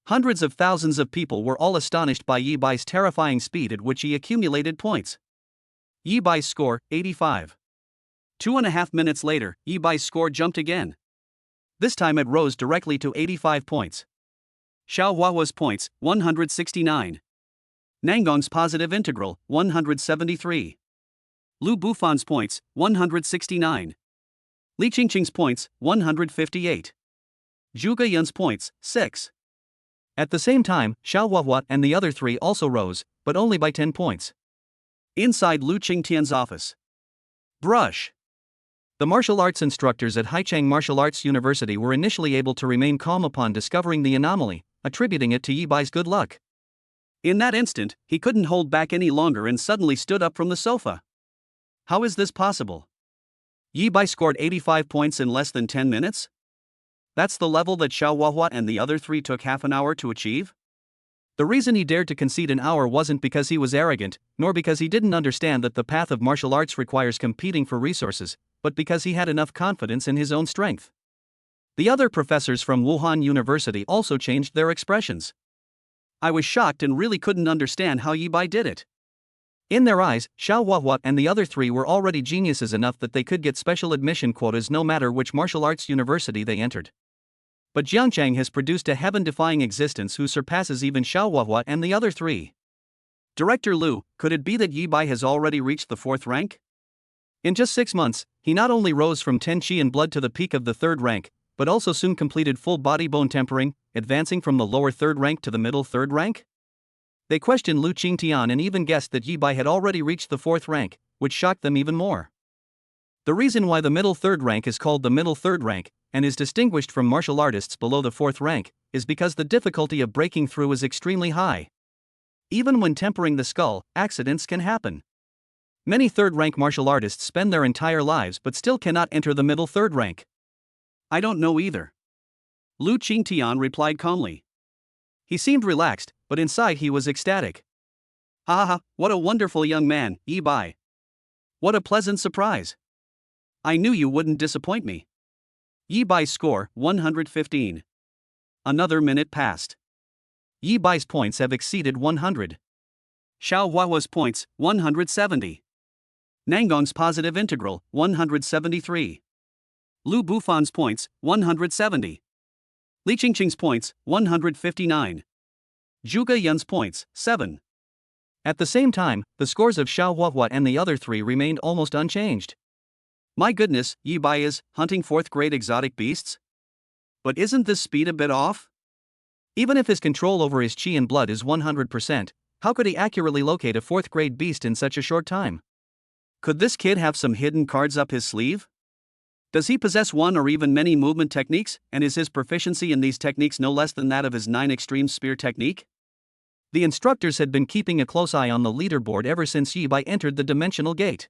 Speaker 1: Hundreds of thousands of people were all astonished by Yibai's terrifying speed at which he accumulated points. Yibai's score, 85. 2.5 minutes later, Yibai's score jumped again. This time it rose directly to 85 points. Xiao Huahua's points, 169. Nangong's positive integral, 173. Lu Bufan's points, 169. Li Qingqing's points, 158. Zhuge Yun's points, 6. At the same time, Xiao Huahua and the other 3 also rose, but only by 10 points. Inside Lu Qingtian's office. Brush. The martial arts instructors at Haichang Martial Arts University were initially able to remain calm upon discovering the anomaly, attributing it to Yibai's good luck. In that instant, he couldn't hold back any longer and suddenly stood up from the sofa. How is this possible? Yibai scored 85 points in less than 10 minutes? That's the level that Xiao Huahua and the other 3 took half an hour to achieve? The reason he dared to concede an hour wasn't because he was arrogant, nor because he didn't understand that the path of martial arts requires competing for resources, but because he had enough confidence in his own strength. The other professors from Wuhan University also changed their expressions. I was shocked and really couldn't understand how Yi Bai did it. In their eyes, Xiao Huahua and the other three were already geniuses enough that they could get special admission quotas no matter which martial arts university they entered. But Jiangcheng has produced a heaven-defying existence who surpasses even Xiao Huahua and the other three. Director Liu, could it be that Yi Bai has already reached the 4th rank? In just 6 months, he not only rose from 10 qi and blood to the peak of the 3rd rank, but also soon completed full body bone tempering, advancing from the lower 3rd rank to the middle 3rd rank? They questioned Lu Qingtian and even guessed that Yi Bai had already reached the 4th rank, which shocked them even more. The reason why the middle 3rd rank is called the middle 3rd rank, and is distinguished from martial artists below the 4th rank, is because the difficulty of breaking through is extremely high. Even when tempering the skull, accidents can happen. Many 3rd rank martial artists spend their entire lives but still cannot enter the middle 3rd rank. I don't know either. Lu Qingtian replied calmly. He seemed relaxed, but inside he was ecstatic. Ha ha, what a wonderful young man, Yi Bai. What a pleasant surprise. I knew you wouldn't disappoint me. Yi Bai's score, 115. Another minute passed. Yi Bai's points have exceeded 100. Xiao Huahua's points, 170. Nangong's positive integral, 173. Lu Bufan's points, 170. Li Qingqing's points, 159. Zhuge Yun's points, 7. At the same time, the scores of Xiao Huahua and the other three remained almost unchanged. My goodness, Yi Bai is hunting 4th grade exotic beasts? But isn't this speed a bit off? Even if his control over his qi and blood is 100%, how could he accurately locate a 4th grade beast in such a short time? Could this kid have some hidden cards up his sleeve? Does he possess one or even many movement techniques, and is his proficiency in these techniques no less than that of his 9 extreme spear technique? The instructors had been keeping a close eye on the leaderboard ever since Yi Bai entered the dimensional gate.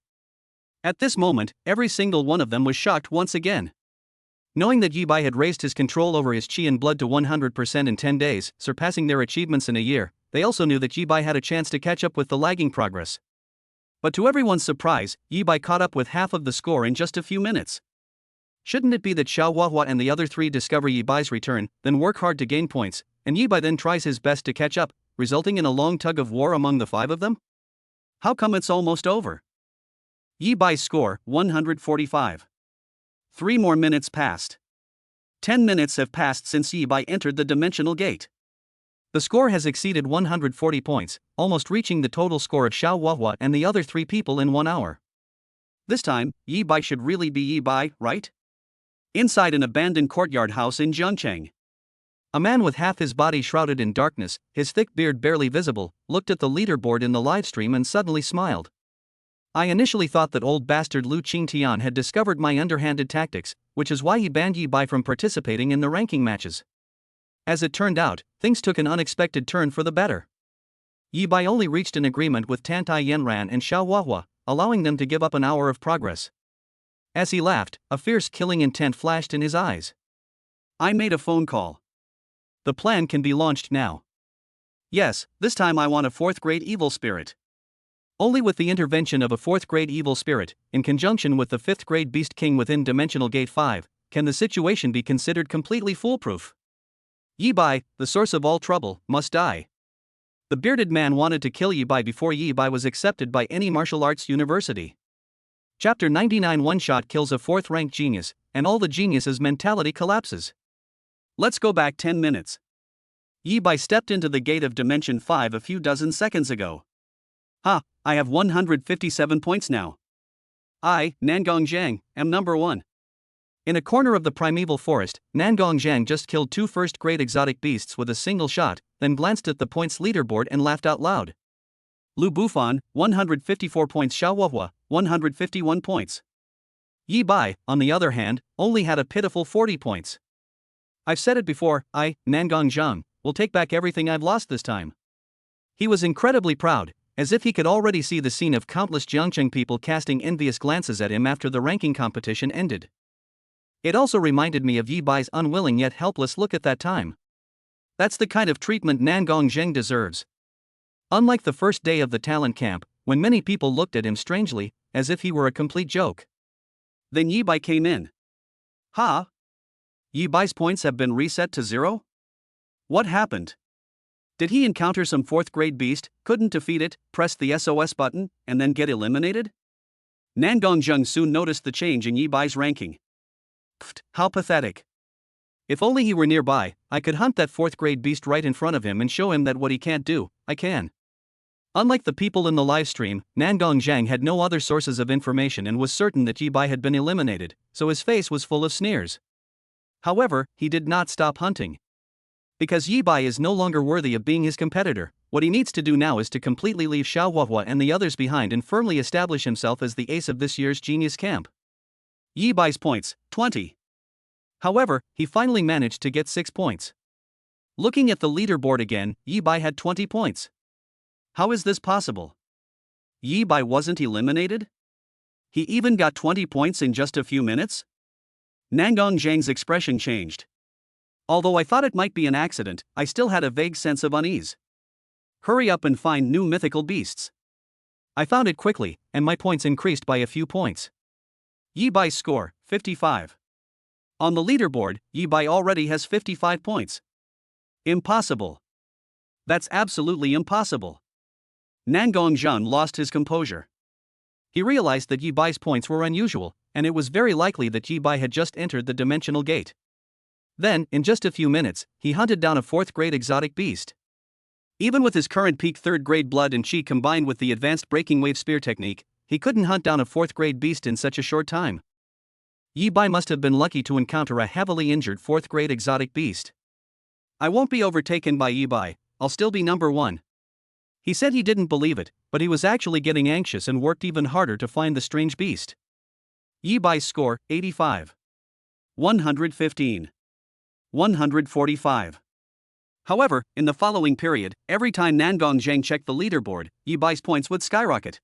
Speaker 1: At this moment, every single one of them was shocked once again. Knowing that Yi Bai had raised his control over his qi and blood to 100% in 10 days, surpassing their achievements in a year, they also knew that Yi Bai had a chance to catch up with the lagging progress. But to everyone's surprise, Yi Bai caught up with half of the score in just a few minutes. Shouldn't it be that Xiao Huahua and the other three discover Yi Bai's return, then work hard to gain points, and Yi Bai then tries his best to catch up, resulting in a long tug of war among the 5 of them? How come it's almost over? Yi Bai's score, 145. 3 more minutes passed. 10 minutes have passed since Yi Bai entered the dimensional gate. The score has exceeded 140 points, almost reaching the total score of Xiao Huahua and the other 3 people in 1 hour. This time, Yi Bai should really be Yi Bai, right? Inside an abandoned courtyard house in Jiangcheng, a man with half his body shrouded in darkness, his thick beard barely visible, looked at the leaderboard in the livestream and suddenly smiled. I initially thought that old bastard Lu Qingtian had discovered my underhanded tactics, which is why he banned Yi Bai from participating in the ranking matches. As it turned out, things took an unexpected turn for the better. Yi Bai only reached an agreement with Tantai Yanran and Xiao Huahua, allowing them to give up an hour of progress. As he laughed, a fierce killing intent flashed in his eyes. I made a phone call. The plan can be launched now. Yes, this time I want a 4th grade evil spirit. Only with the intervention of a 4th grade evil spirit, in conjunction with the 5th grade beast king within Dimensional Gate 5, can the situation be considered completely foolproof. Yi Bai, the source of all trouble, must die. The bearded man wanted to kill Yi Bai before Yi Bai was accepted by any martial arts university. Chapter 99 one-shot kills a 4th rank genius, and all the geniuses' mentality collapses. Let's go back 10 minutes. Yi Bai stepped into the gate of Dimension 5 a few dozen seconds ago. Ha, I have 157 points now. I, Nangong Zhang, am number 1. In a corner of the primeval forest, Nangong Zhang just killed 2 first-grade exotic beasts with a single shot, then glanced at the points leaderboard and laughed out loud. Lu Bufan, 154 points. Xiao Huahua, 151 points. Yi Bai, on the other hand, only had a pitiful 40 points. I've said it before, I, Nangong Zhang, will take back everything I've lost this time. He was incredibly proud, as if he could already see the scene of countless Jiangcheng people casting envious glances at him after the ranking competition ended. It also reminded me of Yi Bai's unwilling yet helpless look at that time. That's the kind of treatment Nangong Zheng deserves. Unlike the first day of the talent camp, when many people looked at him strangely, as if he were a complete joke.
Speaker 2: Then Yi Bai came in. Ha! Yi Bai's points have been reset to 0? What happened? Did he encounter some 4th grade beast, couldn't defeat it, pressed the SOS button, and then get eliminated? Nangong Zheng soon noticed the change in Yi Bai's ranking.
Speaker 1: Pfft, how pathetic. If only he were nearby, I could hunt that 4th grade beast right in front of him and show him that what he can't do, I can. Unlike the people in the live stream, Nangong Zheng had no other sources of information and was certain that Yi Bai had been eliminated, so his face was full of sneers. However, he did not stop hunting. Because Yi Bai is no longer worthy of being his competitor, what he needs to do now is to completely leave Xiao Huahua and the others behind and firmly establish himself as the ace of this year's Genius Camp.
Speaker 2: Yi Bai's points, 20.
Speaker 1: However, he finally managed to get 6 points. Looking at the leaderboard again, Yi Bai had 20 points.
Speaker 2: How is this possible? Yi Bai wasn't eliminated? He even got 20 points in just a few minutes? Nangong Zheng's expression changed. Although I thought it might be an accident, I still had a vague sense of unease. Hurry up and find new mythical beasts.
Speaker 1: I found it quickly, and my points increased by a few points.
Speaker 2: Yi Bai's score, 55. On the leaderboard, Yi Bai already has 55 points. Impossible. That's absolutely impossible. Nangong Zheng lost his composure.
Speaker 1: He realized that Yi Bai's points were unusual, and it was very likely that Yi Bai had just entered the dimensional gate. Then, in just a few minutes, he hunted down a 4th grade exotic beast. Even with his current peak 3rd grade blood and chi combined with the advanced breaking wave spear technique, he couldn't hunt down a 4th grade beast in such a short time. Yi Bai must have been lucky to encounter a heavily injured 4th grade exotic beast.
Speaker 2: I won't be overtaken by Yi Bai, I'll still be number 1.
Speaker 1: He said he didn't believe it, but he was actually getting anxious and worked even harder to find the strange beast.
Speaker 2: Yi Bai's score, 85. 115. 145. However, in the following period, every time Nangong Zheng checked the leaderboard, Yi Bai's points would skyrocket.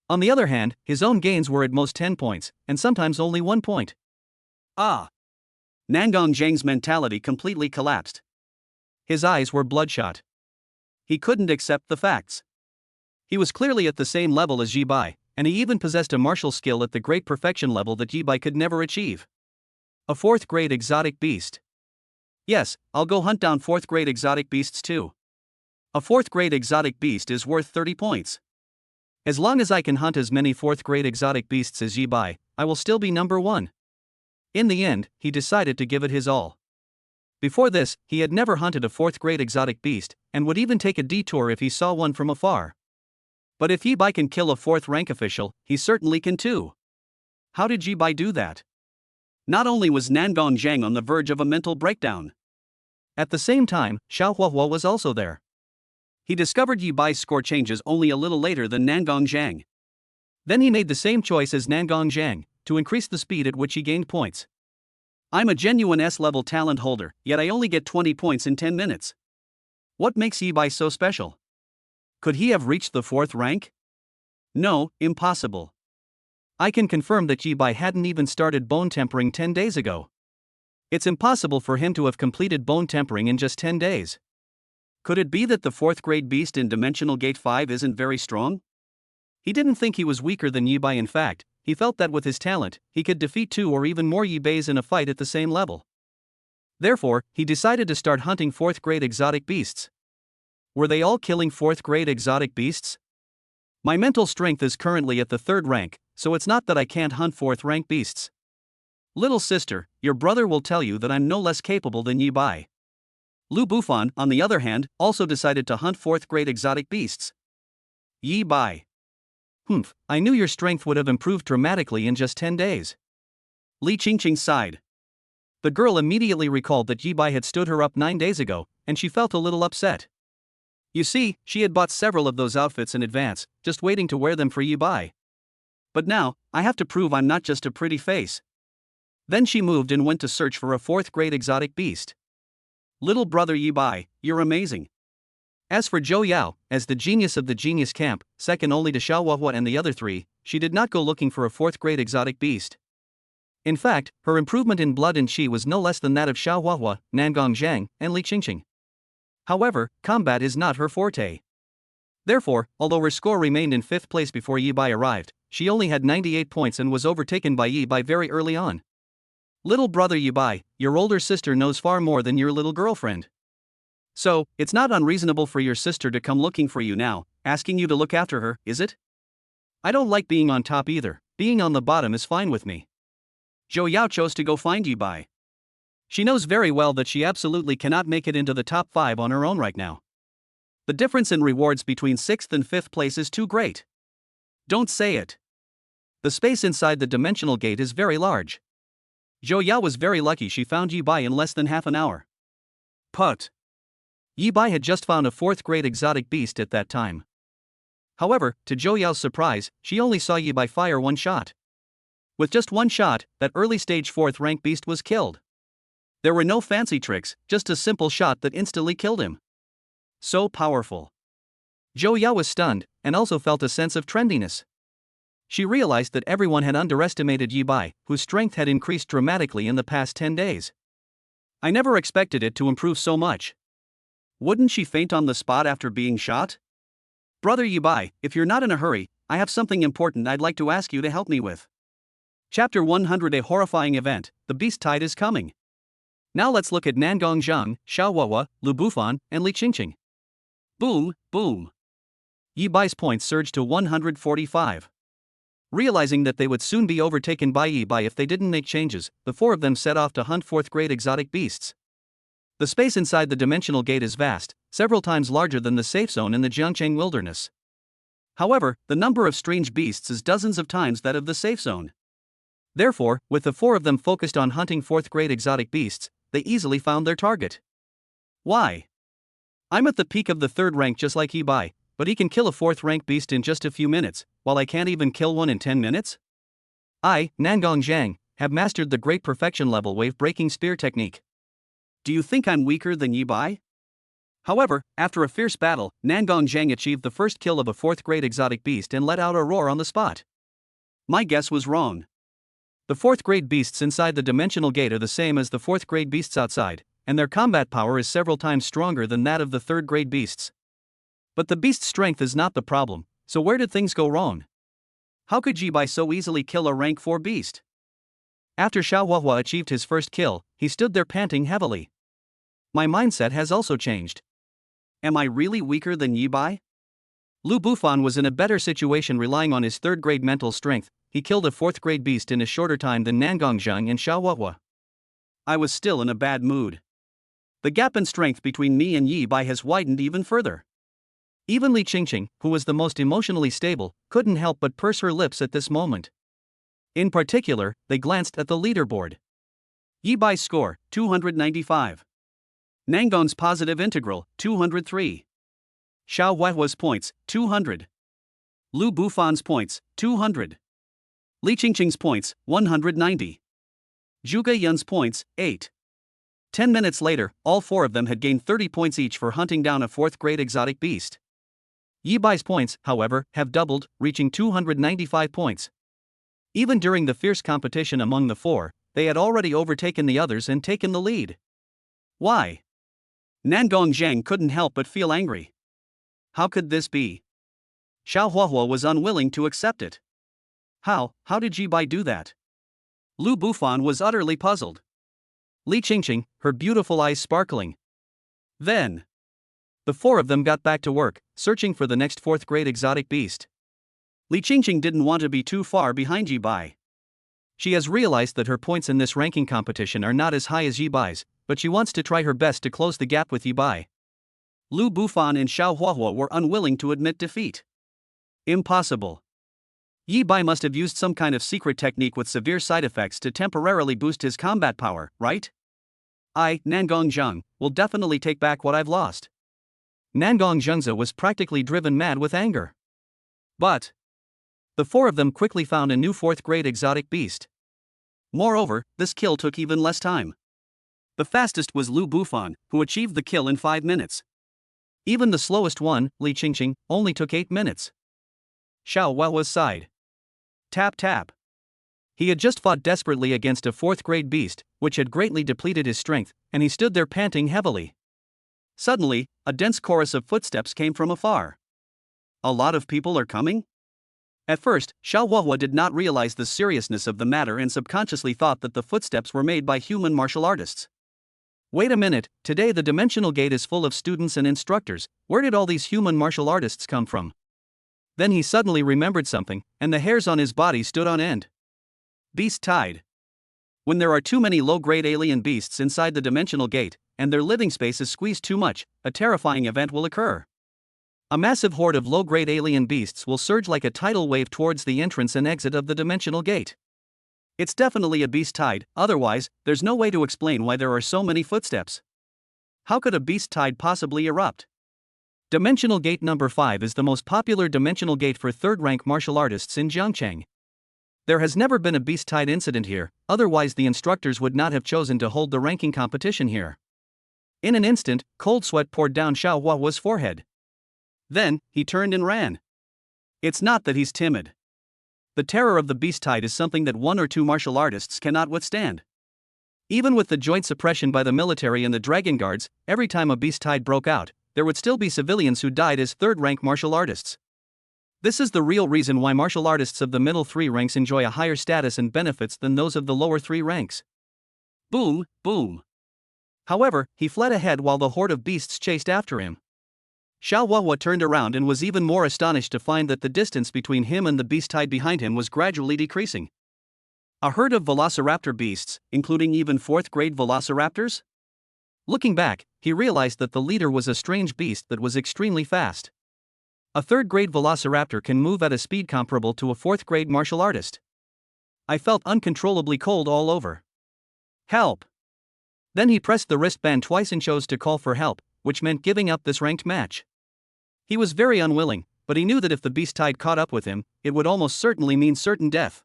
Speaker 1: On the other hand, his own gains were at most 10 points, and sometimes only 1 point.
Speaker 2: Ah! Nangong Zheng's mentality completely collapsed.
Speaker 1: His eyes were bloodshot.
Speaker 2: He couldn't accept the facts.
Speaker 1: He was clearly at the same level as Yi Bai, and he even possessed a martial skill at the great perfection level that Yi Bai could never achieve. A 4th grade exotic beast.
Speaker 2: Yes, I'll go hunt down 4th grade exotic beasts too. A 4th grade exotic beast is worth 30 points.
Speaker 1: As long as I can hunt as many 4th grade exotic beasts as Yi Bai, I will still be number 1. In the end, he decided to give it his all. Before this, he had never hunted a 4th grade exotic beast, and would even take a detour if he saw one from afar. But if Yi Bai can kill a 4th rank official, he certainly can too. How did Yi Bai do that?
Speaker 2: Not only was Nangong Zheng on the verge of a mental breakdown.
Speaker 1: At the same time, Xiao Huahua was also there.
Speaker 2: He discovered Yi Bai's score changes only a little later than Nangong Zheng.
Speaker 1: Then he made the same choice as Nangong Zheng, to increase the speed at which he gained points.
Speaker 2: I'm a genuine S-level talent holder, yet I only get 20 points in 10 minutes. What makes Yi Bai so special? Could he have reached the 4th rank? No, impossible.
Speaker 1: I can confirm that Yi Bai hadn't even started bone tempering 10 days ago. It's impossible for him to have completed bone tempering in just 10 days.
Speaker 2: Could it be that the 4th grade beast in Dimensional Gate 5 isn't very strong?
Speaker 1: He didn't think he was weaker than Yi Bai. In fact, he felt that with his talent, he could defeat 2 or even more Yi Bais in a fight at the same level. Therefore, he decided to start hunting 4th grade exotic beasts. Were they all killing 4th grade exotic beasts? My mental strength is currently at the 3rd rank, so it's not that I can't hunt 4th rank beasts. Little sister, your brother will tell you that I'm no less capable than Yi Bai.
Speaker 2: Lu Bufan, on the other hand, also decided to hunt 4th grade exotic beasts. Yi Bai.
Speaker 1: I knew your strength would have improved dramatically in just 10 days.
Speaker 2: Li Qingqing sighed.
Speaker 1: The girl immediately recalled that Yi Bai had stood her up 9 days ago, and she felt a little upset. You see, she had bought several of those outfits in advance, just waiting to wear them for Yi Bai.
Speaker 2: But now, I have to prove I'm not just a pretty face.
Speaker 1: Then she moved and went to search for a 4th grade exotic beast.
Speaker 2: Little brother Yi Bai, you're amazing.
Speaker 1: As for Zhou Yao, as the genius of the Genius Camp, second only to Xiao Huahua and the other 3, she did not go looking for a 4th grade exotic beast. In fact, her improvement in blood and chi was no less than that of Xiao Huahua, Nangong Zheng, and Li Qingqing. However, combat is not her forte. Therefore, although her score remained in 5th place before Yi Bai arrived, she only had 98 points and was overtaken by Yi Bai very early on. Little brother Yi Bai, your older sister knows far more than your little girlfriend. So, it's not unreasonable for your sister to come looking for you now, asking you to look after her, is it? I don't like being on top either, being on the bottom is fine with me. Zhou Yao chose to go find Yi Bai. She knows very well that she absolutely cannot make it into the top 5 on her own right now. The difference in rewards between 6th and 5th place is too great. Don't say it. The space inside the dimensional gate is very large. Zhou Yao was very lucky she found Yi Bai in less than half an hour. But Yi Bai had just found a 4th grade exotic beast at that time. However, to Zhou Yao's surprise, she only saw Yi Bai fire one shot. With just one shot, that early stage 4th rank beast was killed. There were no fancy tricks, just a simple shot that instantly killed him. So powerful. Zhou Yao was stunned, and also felt a sense of trendiness. She realized that everyone had underestimated Yi Bai, whose strength had increased dramatically in the past 10 days. I never expected it to improve so much. Wouldn't she faint on the spot after being shot? Brother Yi Bai, if you're not in a hurry, I have something important I'd like to ask you to help me with. Chapter 100. A horrifying event, the beast tide is coming. Now let's look at Nangong Zhang, Xiao Huahua, Lu Bufan, and Li Qingqing. Boom, boom. Yi Bai's points surged to 145. Realizing that they would soon be overtaken by Yi Bai if they didn't make changes, the 4 of them set off to hunt 4th grade exotic beasts. The space inside the dimensional gate is vast, several times larger than the safe zone in the Jiangcheng wilderness. However, the number of strange beasts is dozens of times that of the safe zone. Therefore, with the 4 of them focused on hunting 4th grade exotic beasts, they easily found their target. Why? I'm at the peak of the 3rd rank just like Yi Bai, but he can kill a 4th rank beast in just a few minutes, while I can't even kill one in 10 minutes? I, Nangong Zhang, have mastered the great perfection level wave-breaking spear technique. Do you think I'm weaker than Yi Bai? However, after a fierce battle, Nangong Zhang achieved the first kill of a 4th grade exotic beast and let out a roar on the spot. My guess was wrong. The 4th grade beasts inside the dimensional gate are the same as the 4th grade beasts outside, and their combat power is several times stronger than that of the 3rd grade beasts. But the beast's strength is not the problem, so where did things go wrong? How could Yi Bai so easily kill a rank 4 beast? After Xiao Huahua achieved his first kill, he stood there panting heavily. My mindset has also changed. Am I really weaker than Yi Bai? Lu Bufan was in a better situation relying on his 3rd grade mental strength. He killed a 4th grade beast in a shorter time than Nangong Zhang and Xiao Huahua. I was still in a bad mood. The gap in strength between me and Yi Bai has widened even further. Even Li Qingqing, who was the most emotionally stable, couldn't help but purse her lips at this moment. In particular, they glanced at the leaderboard. Yi Bai's score, 295. Nangong's positive integral, 203. Xiao Huahua's points, 200. Lu Bufan's points, 200. Li Qingqing's points, 190. Zhuge Yun's points, 8. 10 minutes later, all 4 of them had gained 30 points each for hunting down a 4th grade exotic beast. Yi Bai's points, however, have doubled, reaching 295 points. Even during the fierce competition among the 4, they had already overtaken the others and taken the lead. Why? Nangong Zhang couldn't help but feel angry. How could this be? Xiao Huahua was unwilling to accept it. How did Yi Bai do that? Lu Bufan was utterly puzzled. Li Qingqing, her beautiful eyes sparkling. Then, the 4 of them got back to work, searching for the next 4th grade exotic beast. Li Qingqing didn't want to be too far behind Yi Bai. She has realized that her points in this ranking competition are not as high as Yi Bai's, but she wants to try her best to close the gap with Yi Bai. Lu Bufan and Xiao Huahua were unwilling to admit defeat. Impossible. Yi Bai must have used some kind of secret technique with severe side effects to temporarily boost his combat power, right? I, Nangong Zhang, will definitely take back what I've lost. Nangong Zhengzi was practically driven mad with anger. But the 4 of them quickly found a new 4th grade exotic beast. Moreover, this kill took even less time. The fastest was Lu Bufan, who achieved the kill in 5 minutes. Even the slowest one, Li Qingqing, only took 8 minutes. Xiao Huahua's sighed. Tap tap. He had just fought desperately against a 4th grade beast, which had greatly depleted his strength, and he stood there panting heavily.
Speaker 2: Suddenly, a dense chorus of footsteps came from afar. A lot of people are coming? At first, Xiao Huahua did not realize the seriousness of the matter and subconsciously thought that the footsteps were made by human martial artists. Wait a minute, today the dimensional gate is full of students and instructors. Where did all these human martial artists come from? Then he suddenly remembered something, and the hairs on his body stood on end. Beast tide. When there are too many low-grade alien beasts inside the dimensional gate, and their living space is squeezed too much, a terrifying event will occur. A massive horde of low-grade alien beasts will surge like a tidal wave towards the entrance and exit of the dimensional gate. It's definitely a beast tide, otherwise, there's no way to explain why there are so many footsteps. How could a beast tide possibly erupt? Dimensional Gate number 5 is the most popular dimensional gate for third-rank martial artists in Jiangcheng. There has never been a beast tide incident here, otherwise the instructors would not have chosen to hold the ranking competition here. In an instant, cold sweat poured down Xiao Huahua's forehead. Then, he turned and ran. It's not that he's timid. The terror of the beast tide is something that one or two martial artists cannot withstand. Even with the joint suppression by the military and the dragon guards, every time a beast tide broke out, there would still be civilians who died as third-rank martial artists. This is the real reason why martial artists of the middle 3 ranks enjoy a higher status and benefits than those of the lower 3 ranks. Boom, boom. However, he fled ahead while the horde of beasts chased after him. Xiao Huahua turned around and was even more astonished to find that the distance between him and the beast tide behind him was gradually decreasing. A herd of velociraptor beasts, including even 4th-grade velociraptors? Looking back, he realized that the leader was a strange beast that was extremely fast. A 3rd-grade velociraptor can move at a speed comparable to a 4th-grade martial artist. I felt uncontrollably cold all over. Help! Then he pressed the wristband twice and chose to call for help, which meant giving up this ranked match. He was very unwilling, but he knew that if the beast tide caught up with him, it would almost certainly mean certain death.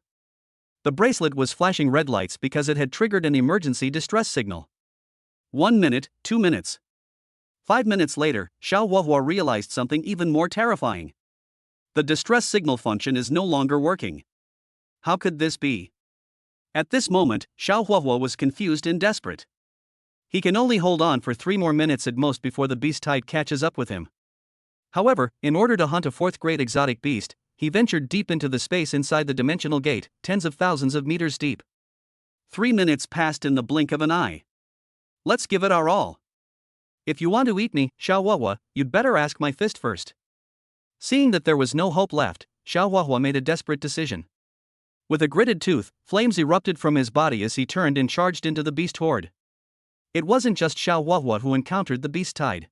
Speaker 2: The bracelet was flashing red lights because it had triggered an emergency distress signal. 1 minute, 2 minutes. 5 minutes later, Xiao Huahua realized something even more terrifying. The distress signal function is no longer working. How could this be? At this moment, Xiao Huahua was confused and desperate. He can only hold on for 3 more minutes at most before the beast tide catches up with him. However, in order to hunt a 4th-grade exotic beast, he ventured deep into the space inside the dimensional gate, tens of thousands of meters deep. 3 minutes passed in the blink of an eye. Let's give it our all. If you want to eat me, Xiao Huahua, you'd better ask my fist first. Seeing that there was no hope left, Xiao Huahua made a desperate decision. With a gritted tooth, flames erupted from his body as he turned and charged into the beast horde. It wasn't just Xiao Huahua who encountered the beast tide.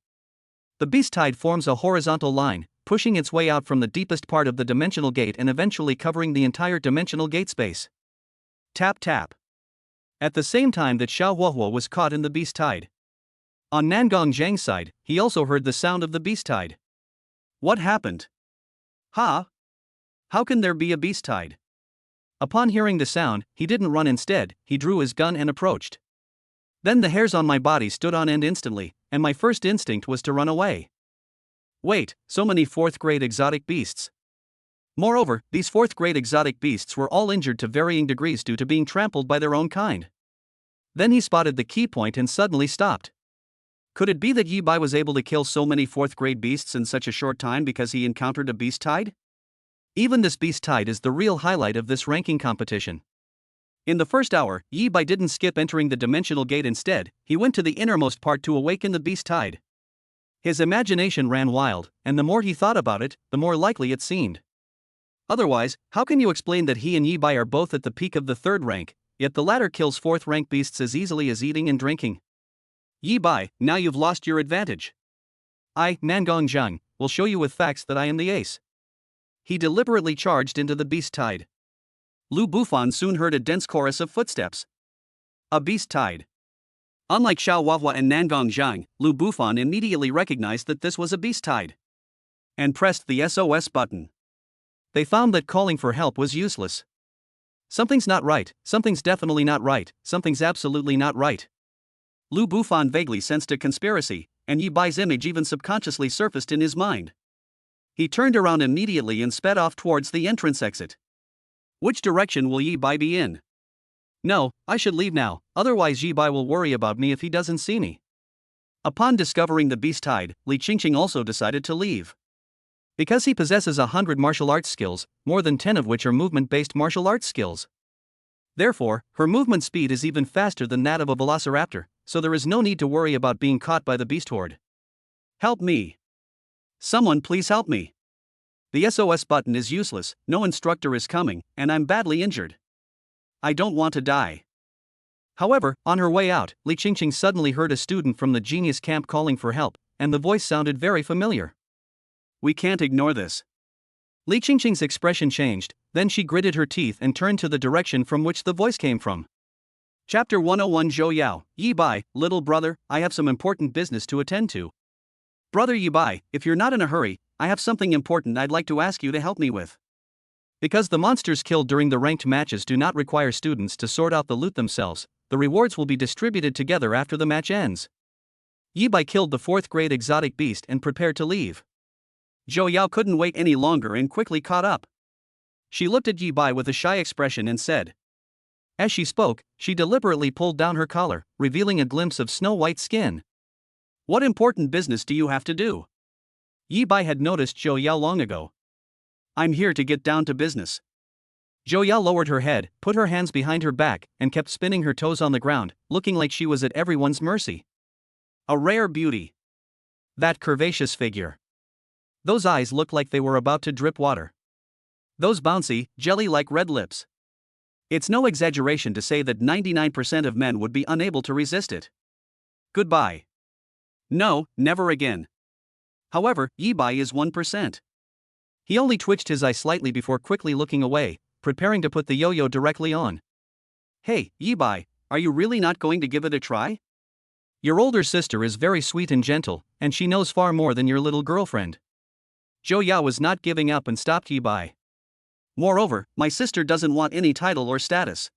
Speaker 2: The beast tide forms a horizontal line, pushing its way out from the deepest part of the dimensional gate and eventually covering the entire dimensional gate space. Tap tap. At the same time that Xiao Huahua was caught in the beast tide. On Nangong Zhang's side, he also heard the sound of the beast tide. What happened? Ha! How can there be a beast tide? Upon hearing the sound, he didn't run instead, he drew his gun and approached. Then the hairs on my body stood on end instantly, and my first instinct was to run away. Wait, so many 4th-grade exotic beasts. Moreover, these 4th-grade exotic beasts were all injured to varying degrees due to being trampled by their own kind. Then he spotted the key point and suddenly stopped. Could it be that Yi Bai was able to kill so many 4th-grade beasts in such a short time because he encountered a beast tide? Even this beast tide is the real highlight of this ranking competition. In the first hour, Yi Bai didn't skip entering the dimensional gate. Instead, he went to the innermost part to awaken the beast tide. His imagination ran wild, and the more he thought about it, the more likely it seemed. Otherwise, how can you explain that he and Yi Bai are both at the peak of the 3rd rank, yet the latter kills 4th-rank beasts as easily as eating and drinking? Yi Bai, now you've lost your advantage. I, Nangong Zhang, will show you with facts that I am the ace. He deliberately charged into the beast tide. Lu Bufan soon heard a dense chorus of footsteps. A beast tide. Unlike Xiao Huahua and Nangong Zhang, Lu Bufan immediately recognized that this was a beast tide. And pressed the SOS button. They found that calling for help was useless. Something's not right, something's definitely not right, something's absolutely not right. Lu Bufan vaguely sensed a conspiracy, and Yi Bai's image even subconsciously surfaced in his mind. He turned around immediately and sped off towards the entrance exit. Which direction will Yi Bai be in? No, I should leave now, otherwise Yi Bai will worry about me if he doesn't see me. Upon discovering the beast hide, Li Qingqing also decided to leave. Because he possesses 100 martial arts skills, more than 10 of which are movement-based martial arts skills. Therefore, her movement speed is even faster than that of a velociraptor, so there is no need to worry about being caught by the beast horde. Help me! Someone please help me! The SOS button is useless, no instructor is coming, and I'm badly injured. I don't want to die. However, on her way out, Li Qingqing suddenly heard a student from the genius camp calling for help, and the voice sounded very familiar. We can't ignore this. Li Qingqing's expression changed, then she gritted her teeth and turned to the direction from which the voice came from. Chapter 101 Zhou Yao, Yi Bai, little brother, I have some important business to attend to. Brother Yi Bai, if you're not in a hurry, I have something important I'd like to ask you to help me with. Because the monsters killed during the ranked matches do not require students to sort out the loot themselves, the rewards will be distributed together after the match ends. Yi Bai killed the 4th grade exotic beast and prepared to leave. Zhou Yao couldn't wait any longer and quickly caught up. She looked at Yi Bai with a shy expression and said. As she spoke, she deliberately pulled down her collar, revealing a glimpse of snow-white skin. What important business do you have to do? Yi Bai had noticed Zhou Yao long ago. I'm here to get down to business. Zhou Yao lowered her head, put her hands behind her back, and kept spinning her toes on the ground, looking like she was at everyone's mercy. A rare beauty. That curvaceous figure. Those eyes looked like they were about to drip water. Those bouncy, jelly-like red lips. It's no exaggeration to say that 99% of men would be unable to resist it. Goodbye. No, never again. However, Yi Bai is 1%. He only twitched his eye slightly before quickly looking away, preparing to put the yo-yo directly on. Hey, Yi Bai, are you really not going to give it a try? Your older sister is very sweet and gentle, and she knows far more than your little girlfriend. Zhou Yao was not giving up and stopped Yi Bai. Moreover, my sister doesn't want any title or status.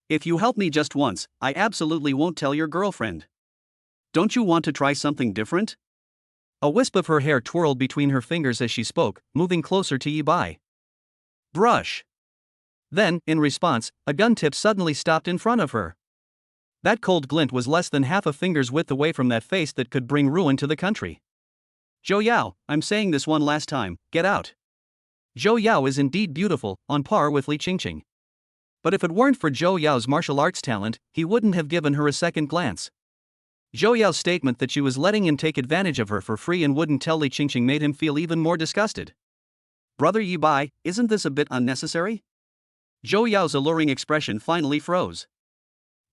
Speaker 2: If you help me just once, I absolutely won't tell your girlfriend. Don't you want to try something different? A wisp of her hair twirled between her fingers as she spoke, moving closer to Yi Bai. Brush. Then, in response, a gun tip suddenly stopped in front of her. That cold glint was less than half a finger's width away from that face that could bring ruin to the country. Zhou Yao, I'm saying this one last time, get out. Zhou Yao is indeed beautiful, on par with Li Qingqing. But if it weren't for Zhou Yao's martial arts talent, he wouldn't have given her a second glance. Zhou Yao's statement that she was letting him take advantage of her for free and wouldn't tell Li Qingqing made him feel even more disgusted. Brother Yi Bai, isn't this a bit unnecessary? Zhou Yao's alluring expression finally froze.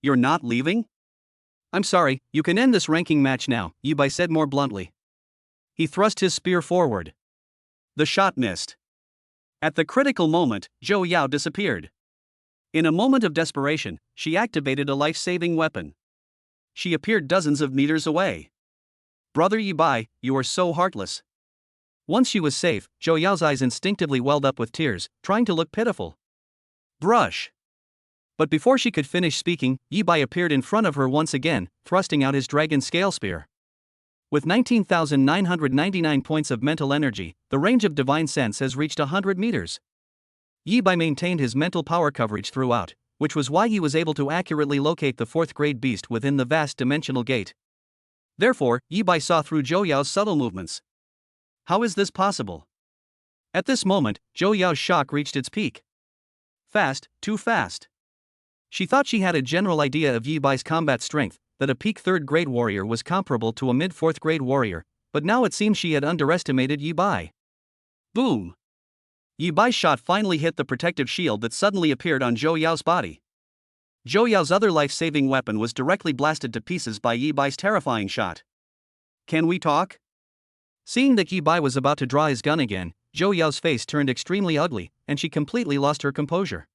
Speaker 2: You're not leaving? I'm sorry, you can end this ranking match now, Yi Bai said more bluntly. He thrust his spear forward. The shot missed. At the critical moment, Zhou Yao disappeared. In a moment of desperation, she activated a life-saving weapon. She appeared dozens of meters away. Brother Yi Bai, you are so heartless. Once she was safe, Zhou Yao's eyes instinctively welled up with tears, trying to look pitiful. Brush. But before she could finish speaking, Yi Bai appeared in front of her once again, thrusting out his dragon scale spear. With 19,999 points of mental energy, the range of divine sense has reached 100 meters. Yi Bai maintained his mental power coverage throughout, which was why he was able to accurately locate the 4th grade beast within the vast dimensional gate. Therefore, Yi Bai saw through Zhou Yao's subtle movements. How is this possible? At this moment, Zhou Yao's shock reached its peak. Fast, too fast. She thought she had a general idea of Yi Bai's combat strength, that a peak 3rd grade warrior was comparable to a mid 4th grade warrior, but now it seemed she had underestimated Yi Bai. Boom! Yi Bai's shot finally hit the protective shield that suddenly appeared on Zhou Yao's body. Zhou Yao's other life-saving weapon was directly blasted to pieces by Yi Bai's terrifying shot. Can we talk? Seeing that Yi Bai was about to draw his gun again, Zhou Yao's face turned extremely ugly, and she completely lost her composure.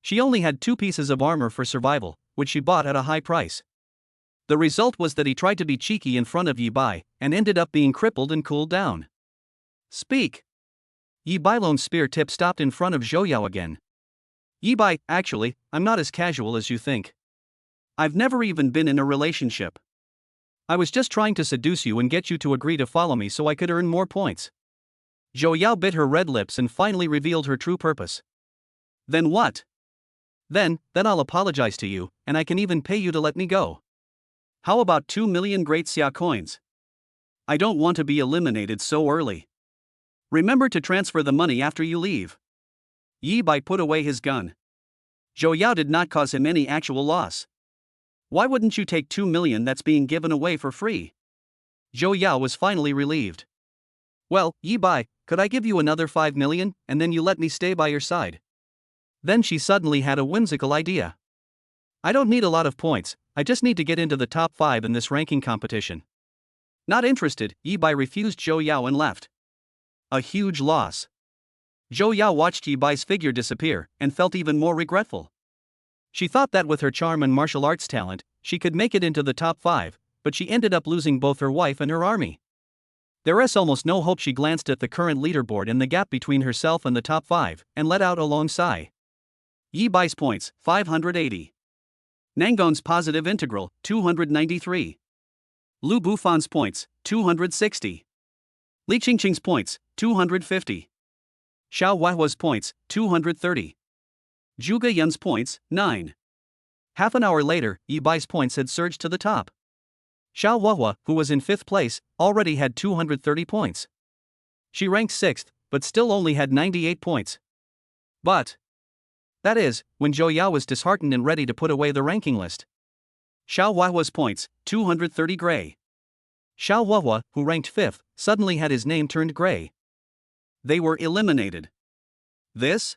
Speaker 2: She only had 2 pieces of armor for survival, which she bought at a high price. The result was that he tried to be cheeky in front of Yi Bai, and ended up being crippled and cooled down. Speak! Yi Bailone's spear tip stopped in front of Zhou Yao again. Yi Bai, actually, I'm not as casual as you think. I've never even been in a relationship. I was just trying to seduce you and get you to agree to follow me so I could earn more points. Zhou Yao bit her red lips and finally revealed her true purpose. Then what? Then I'll apologize to you, and I can even pay you to let me go. How about 2 million great Xia coins? I don't want to be eliminated so early. Remember to transfer the money after you leave. Yi Bai put away his gun. Zhou Yao did not cause him any actual loss. Why wouldn't you take 2 million that's being given away for free? Zhou Yao was finally relieved. Well, Yi Bai, could I give you another 5 million, and then you let me stay by your side? Then she suddenly had a whimsical idea. I don't need a lot of points, I just need to get into the top 5 in this ranking competition. Not interested, Yi Bai refused Zhou Yao and left. A huge loss. Zhou Yao watched Yi Bai's figure disappear, and felt even more regretful. She thought that with her charm and martial arts talent, she could make it into the top 5, but she ended up losing both her wife and her army. There is almost no hope. She glanced at the current leaderboard and the gap between herself and the top 5, and let out a long sigh. Yi Bai's points, 580. Nangon's positive integral, 293. Lu Bufan's points, 260. Li Qingqing's points, 250. Xiao Huahua's points, 230. Zhuge Yun's points, 9. Half an hour later, Yi Bai's points had surged to the top. Xiao Huahua, who was in 5th place, already had 230 points. She ranked 6th, but still only had 98 points. But that is, when Zhou Yao was disheartened and ready to put away the ranking list. Xiao Huahua's points, 230 gray. Xiao Huahua, who ranked 5th, suddenly had his name turned gray. They were eliminated. This?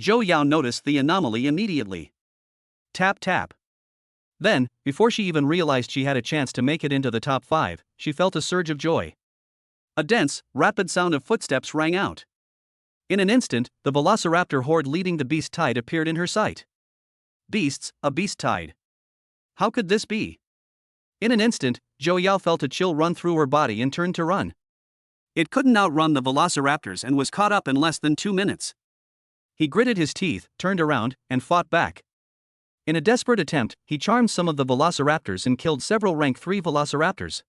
Speaker 2: Zhou Yao noticed the anomaly immediately. Tap tap. Then, before she even realized she had a chance to make it into the top 5, she felt a surge of joy. A dense, rapid sound of footsteps rang out. In an instant, the velociraptor horde leading the beast tide appeared in her sight. Beasts, a beast tide. How could this be? In an instant, Zhou Yao felt a chill run through her body and turned to run. It couldn't outrun the velociraptors and was caught up in less than 2 minutes. He gritted his teeth, turned around, and fought back. In a desperate attempt, he charmed some of the velociraptors and killed several rank 3 velociraptors.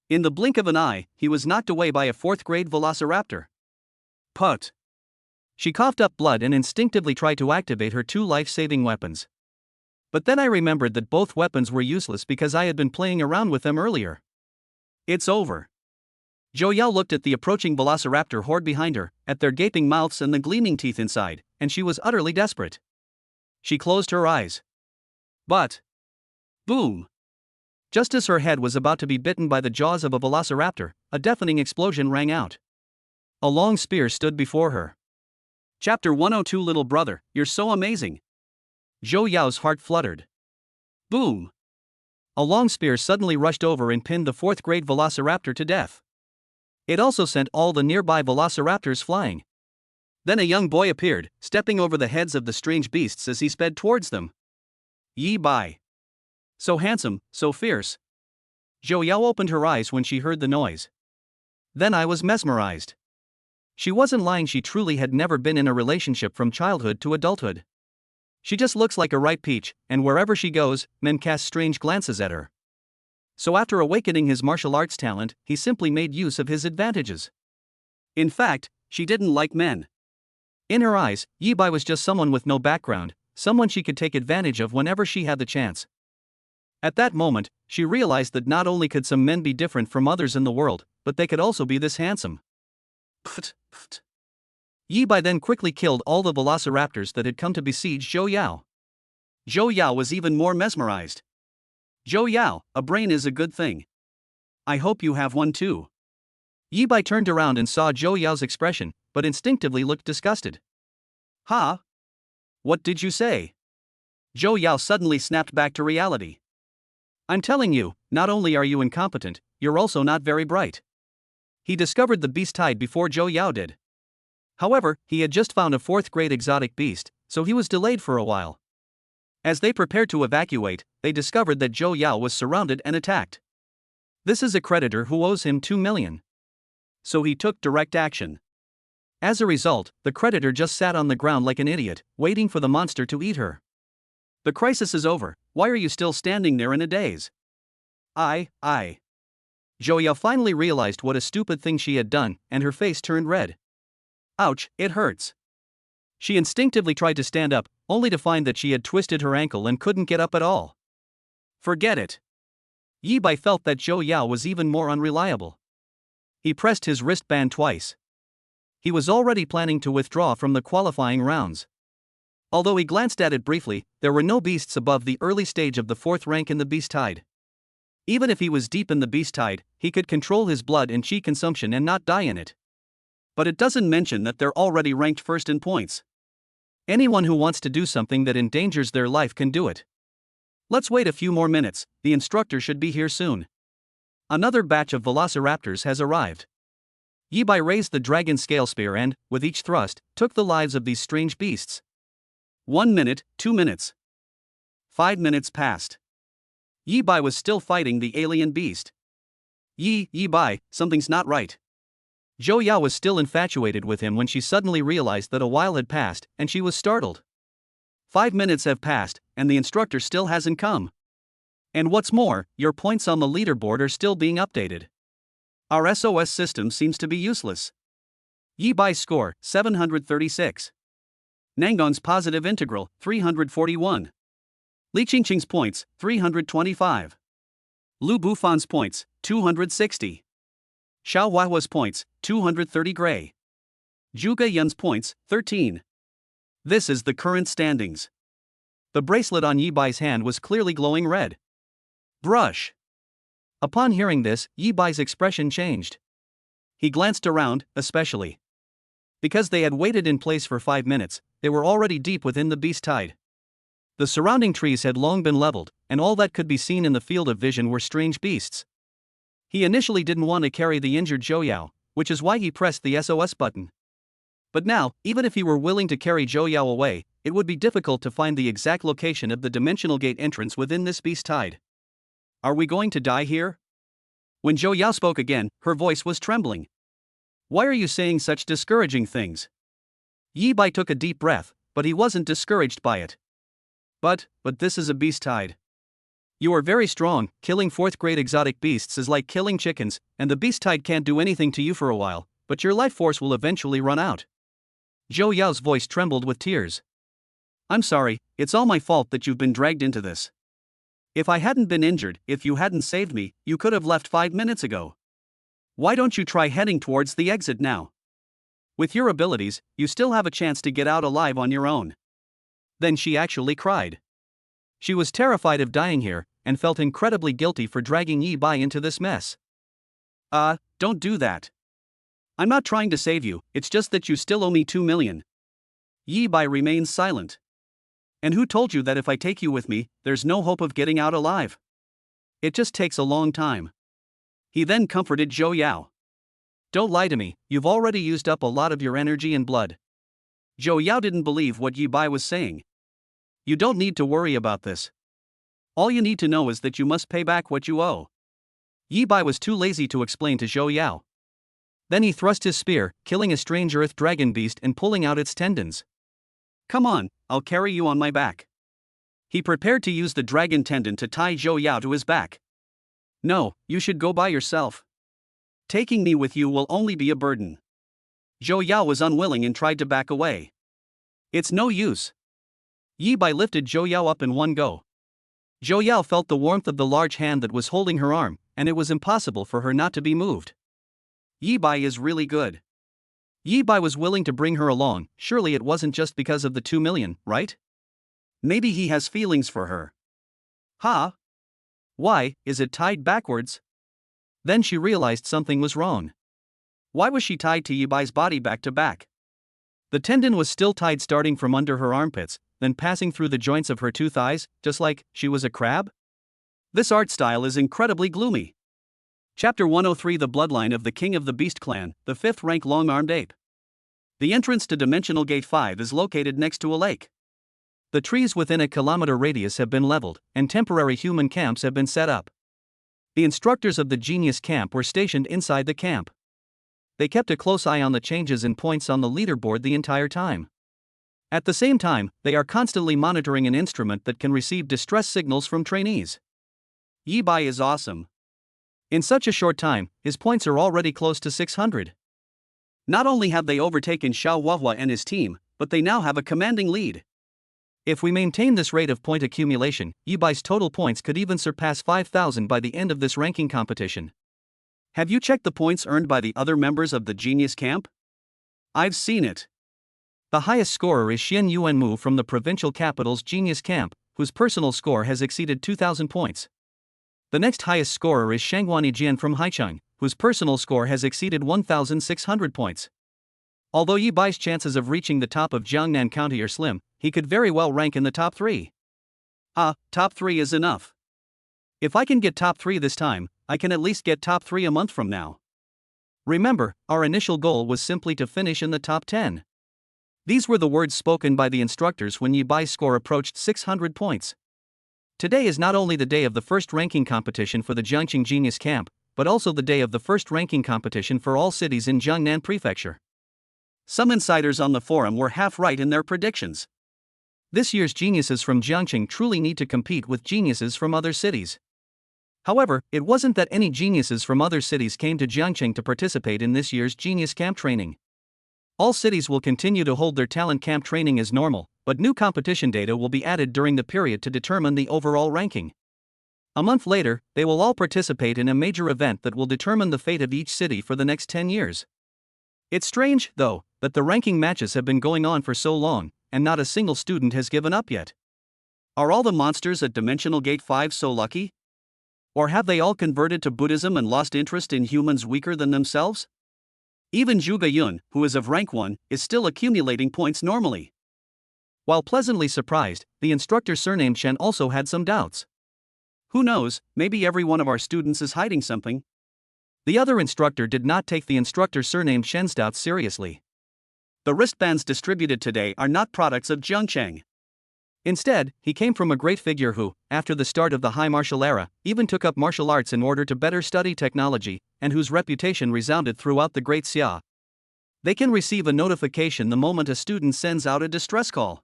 Speaker 2: In the blink of an eye, he was knocked away by a 4th-grade velociraptor. Put. She coughed up blood and instinctively tried to activate her 2 life-saving weapons. But then I remembered that both weapons were useless because I had been playing around with them earlier. It's over. Zhou Yao looked at the approaching velociraptor horde behind her, at their gaping mouths and the gleaming teeth inside, and she was utterly desperate. She closed her eyes. But boom! Just as her head was about to be bitten by the jaws of a velociraptor, a deafening explosion rang out. A long spear stood before her. Chapter 102. Little brother, you're so amazing. Zhou Yao's heart fluttered. Boom! A long spear suddenly rushed over and pinned the 4th-grade velociraptor to death. It also sent all the nearby velociraptors flying. Then a young boy appeared, stepping over the heads of the strange beasts as he sped towards them. Yi Bai. So handsome, so fierce. Zhou Yao opened her eyes when she heard the noise. Then I was mesmerized. She wasn't lying. She truly had never been in a relationship from childhood to adulthood. She just looks like a ripe peach, and wherever she goes, men cast strange glances at her. So after awakening his martial arts talent, he simply made use of his advantages. In fact, she didn't like men. In her eyes, Yi Bai was just someone with no background, someone she could take advantage of whenever she had the chance. At that moment, she realized that not only could some men be different from others in the world, but they could also be this handsome. Pft, pft. Yi Bai then quickly killed all the velociraptors that had come to besiege Zhou Yao. Zhou Yao was even more mesmerized. Zhou Yao, a brain is a good thing. I hope you have one too. Yi Bai turned around and saw Zhou Yao's expression, but instinctively looked disgusted. Huh? What did you say? Zhou Yao suddenly snapped back to reality. I'm telling you, not only are you incompetent, you're also not very bright. He discovered the beast tide before Zhou Yao did. However, he had just found a 4th-grade exotic beast, so he was delayed for a while. As they prepared to evacuate, they discovered that Zhou Yao was surrounded and attacked. This is a creditor who owes him 2 million. So he took direct action. As a result, the creditor just sat on the ground like an idiot, waiting for the monster to eat her. The crisis is over. Why are you still standing there in a daze? I. Zhou Yao finally realized what a stupid thing she had done, and her face turned red. Ouch, it hurts. She instinctively tried to stand up, only to find that she had twisted her ankle and couldn't get up at all. Forget it. Yi Bai felt that Zhou Yao was even more unreliable. He pressed his wristband twice. He was already planning to withdraw from the qualifying rounds. Although he glanced at it briefly, there were no beasts above the early stage of the 4th rank in the beast tide. Even if he was deep in the beast tide, he could control his blood and chi consumption and not die in it. But it doesn't mention that they're already ranked first in points. Anyone who wants to do something that endangers their life can do it. Let's wait a few more minutes, the instructor should be here soon. Another batch of velociraptors has arrived. Yi Bai raised the dragon scale spear and, with each thrust, took the lives of these strange beasts. 1 minute, 2 minutes. 5 minutes passed. Yi Bai was still fighting the alien beast. Yi Bai, something's not right. Zhou Yao was still infatuated with him when she suddenly realized that a while had passed, and she was startled. 5 minutes have passed, and the instructor still hasn't come. And what's more, your points on the leaderboard are still being updated. Our SOS system seems to be useless. Yi Bai's score, 736. Nangon's positive integral, 341. Li Qingqing's points, 325. Lu Bufan's points, 260. Xiao Huahua's points, 230 gray. Zhuge Yun's points, 13. This is the current standings. The bracelet on Yi Bai's hand was clearly glowing red. Brush. Upon hearing this, Yi Bai's expression changed. He glanced around, especially. Because they had waited in place for 5 minutes, they were already deep within the beast tide. The surrounding trees had long been leveled, and all that could be seen in the field of vision were strange beasts. He initially didn't want to carry the injured Zhou Yao, which is why he pressed the SOS button. But now, even if he were willing to carry Zhou Yao away, it would be difficult to find the exact location of the dimensional gate entrance within this beast tide. Are we going to die here? When Zhou Yao spoke again, her voice was trembling. Why are you saying such discouraging things? Yi Bai took a deep breath, but he wasn't discouraged by it. But this is a beast tide. You are very strong, killing 4th grade exotic beasts is like killing chickens, and the beast tide can't do anything to you for a while, but your life force will eventually run out. Zhou Yao's voice trembled with tears. I'm sorry, it's all my fault that you've been dragged into this. If I hadn't been injured, if you hadn't saved me, you could have left 5 minutes ago. Why don't you try heading towards the exit now? With your abilities, you still have a chance to get out alive on your own. Then she actually cried. She was terrified of dying here, and felt incredibly guilty for dragging Yi Bai into this mess. Don't do that. I'm not trying to save you, it's just that you still owe me 2 million. Yi Bai remains silent. And who told you that if I take you with me, there's no hope of getting out alive? It just takes a long time. He then comforted Zhou Yao. Don't lie to me, you've already used up a lot of your energy and blood. Zhou Yao didn't believe what Yi Bai was saying. You don't need to worry about this. All you need to know is that you must pay back what you owe. Yi Bai was too lazy to explain to Zhou Yao. Then he thrust his spear, killing a strange earth dragon beast and pulling out its tendons. Come on, I'll carry you on my back. He prepared to use the dragon tendon to tie Zhou Yao to his back. No, you should go by yourself. Taking me with you will only be a burden. Zhou Yao was unwilling and tried to back away. It's no use. Yi Bai lifted Zhou Yao up in one go. Zhou Yao felt the warmth of the large hand that was holding her arm, and it was impossible for her not to be moved. Yi Bai is really good. Yi Bai was willing to bring her along, surely it wasn't just because of the 2 million, right? Maybe he has feelings for her. Huh? Why, is it tied backwards? Then she realized something was wrong. Why was she tied to Yi Bai's body back to back? The tendon was still tied starting from under her armpits, then passing through the joints of her 2 thighs, just like she was a crab? This art style is incredibly gloomy. Chapter 103 The Bloodline of the King of the Beast Clan, the 5th rank long-armed ape. The entrance to Dimensional Gate 5 is located next to a lake. The trees within a kilometer radius have been leveled, and temporary human camps have been set up. The instructors of the Genius Camp were stationed inside the camp. They kept a close eye on the changes in points on the leaderboard the entire time. At the same time, they are constantly monitoring an instrument that can receive distress signals from trainees. Yi Bai is awesome. In such a short time, his points are already close to 600. Not only have they overtaken Xiao Huahua and his team, but they now have a commanding lead.
Speaker 1: If we maintain this rate of point accumulation, Yibai's total points could even surpass 5,000 by the end of this ranking competition.
Speaker 2: Have you checked the points earned by the other members of the genius camp? I've seen it.
Speaker 1: The highest scorer is Xian Yuanmu from the provincial capital's genius camp, whose personal score has exceeded 2,000 points. The next highest scorer is Shangguani Jian from Haicheng, whose personal score has exceeded 1,600 points. Although Yibai's chances of reaching the top of Jiangnan County are slim, he could very well rank in the top 3.
Speaker 2: Top 3 is enough. If I can get top 3 this time, I can at least get top 3 a month from now.
Speaker 1: Remember, our initial goal was simply to finish in the top 10. These were the words spoken by the instructors when Yibai's score approached 600 points. Today is not only the day of the first ranking competition for the Jiangqing Genius Camp, but also the day of the first ranking competition for all cities in Jiangnan Prefecture.
Speaker 2: Some insiders on the forum were half right in their predictions.
Speaker 1: This year's geniuses from Jiangqing truly need to compete with geniuses from other cities. However, it wasn't that any geniuses from other cities came to Jiangqing to participate in this year's Genius Camp training. All cities will continue to hold their talent camp training as normal, but new competition data will be added during the period to determine the overall ranking. A month later, they will all participate in a major event that will determine the fate of each city for the next 10 years. It's strange, though, that the ranking matches have been going on for so long, and not a single student has given up yet.
Speaker 2: Are all the monsters at Dimensional Gate 5 so lucky? Or have they all converted to Buddhism and lost interest in humans weaker than themselves? Even Zhuge Yun, who is of rank 1, is still accumulating points normally.
Speaker 1: While pleasantly surprised, the instructor surnamed Shen also had some doubts.
Speaker 2: Who knows, maybe every one of our students is hiding something.
Speaker 1: The other instructor did not take the instructor surnamed Shen's doubts seriously.
Speaker 2: The wristbands distributed today are not products of Jiangcheng.
Speaker 1: Instead, he came from a great figure who, after the start of the high martial era, even took up martial arts in order to better study technology, and whose reputation resounded throughout the Great Xia. They can receive a notification the moment a student sends out a distress call.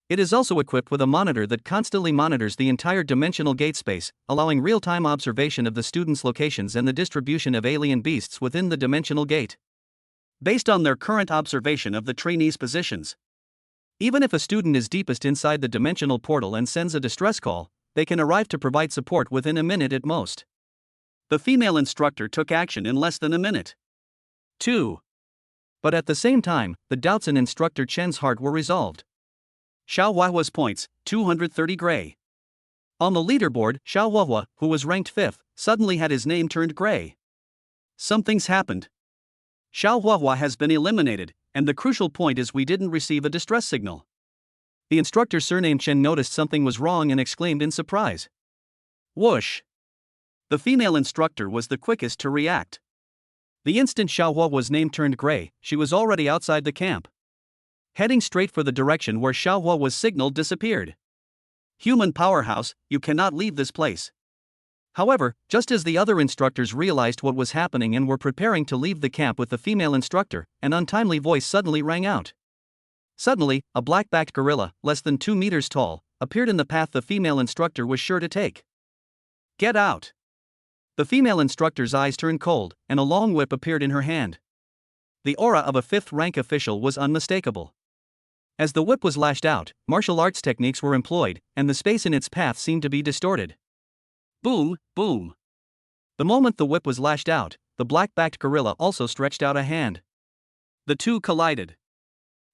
Speaker 1: It is also equipped with a monitor that constantly monitors the entire dimensional gate space, allowing real-time observation of the students' locations and the distribution of alien beasts within the dimensional gate.
Speaker 2: Based on their current observation of the trainees' positions, even if a student is deepest inside the dimensional portal and sends a distress call, they can arrive to provide support within a minute at most. The female instructor took action in less than a minute.
Speaker 1: 2. But at the same time, the doubts in instructor Chen's heart were resolved.
Speaker 2: Xiao Huahua's points, 230 gray.
Speaker 1: On the leaderboard, Xiao Huahua, who was ranked 5th, suddenly had his name turned gray.
Speaker 2: Something's happened. Xiao Huahua has been eliminated, and the crucial point is we didn't receive a distress signal.
Speaker 1: The instructor surnamed Chen noticed something was wrong and exclaimed in surprise.
Speaker 2: Whoosh! The female instructor was the quickest to react.
Speaker 1: The instant Xiao Huahua's name turned gray, she was already outside the camp. Heading straight for the direction where Xiao Hua was signaled disappeared.
Speaker 2: Human powerhouse, you cannot leave this place.
Speaker 1: However, just as the other instructors realized what was happening and were preparing to leave the camp with the female instructor, an untimely voice suddenly rang out. Suddenly, a black-backed gorilla, less than 2 meters tall, appeared in the path the female instructor was sure to take.
Speaker 2: Get out!
Speaker 1: The female instructor's eyes turned cold, and a long whip appeared in her hand. The aura of a 5th-rank official was unmistakable. As the whip was lashed out, martial arts techniques were employed, and the space in its path seemed to be distorted.
Speaker 2: Boom, boom.
Speaker 1: The moment the whip was lashed out, the black-backed gorilla also stretched out a hand.
Speaker 2: The two collided.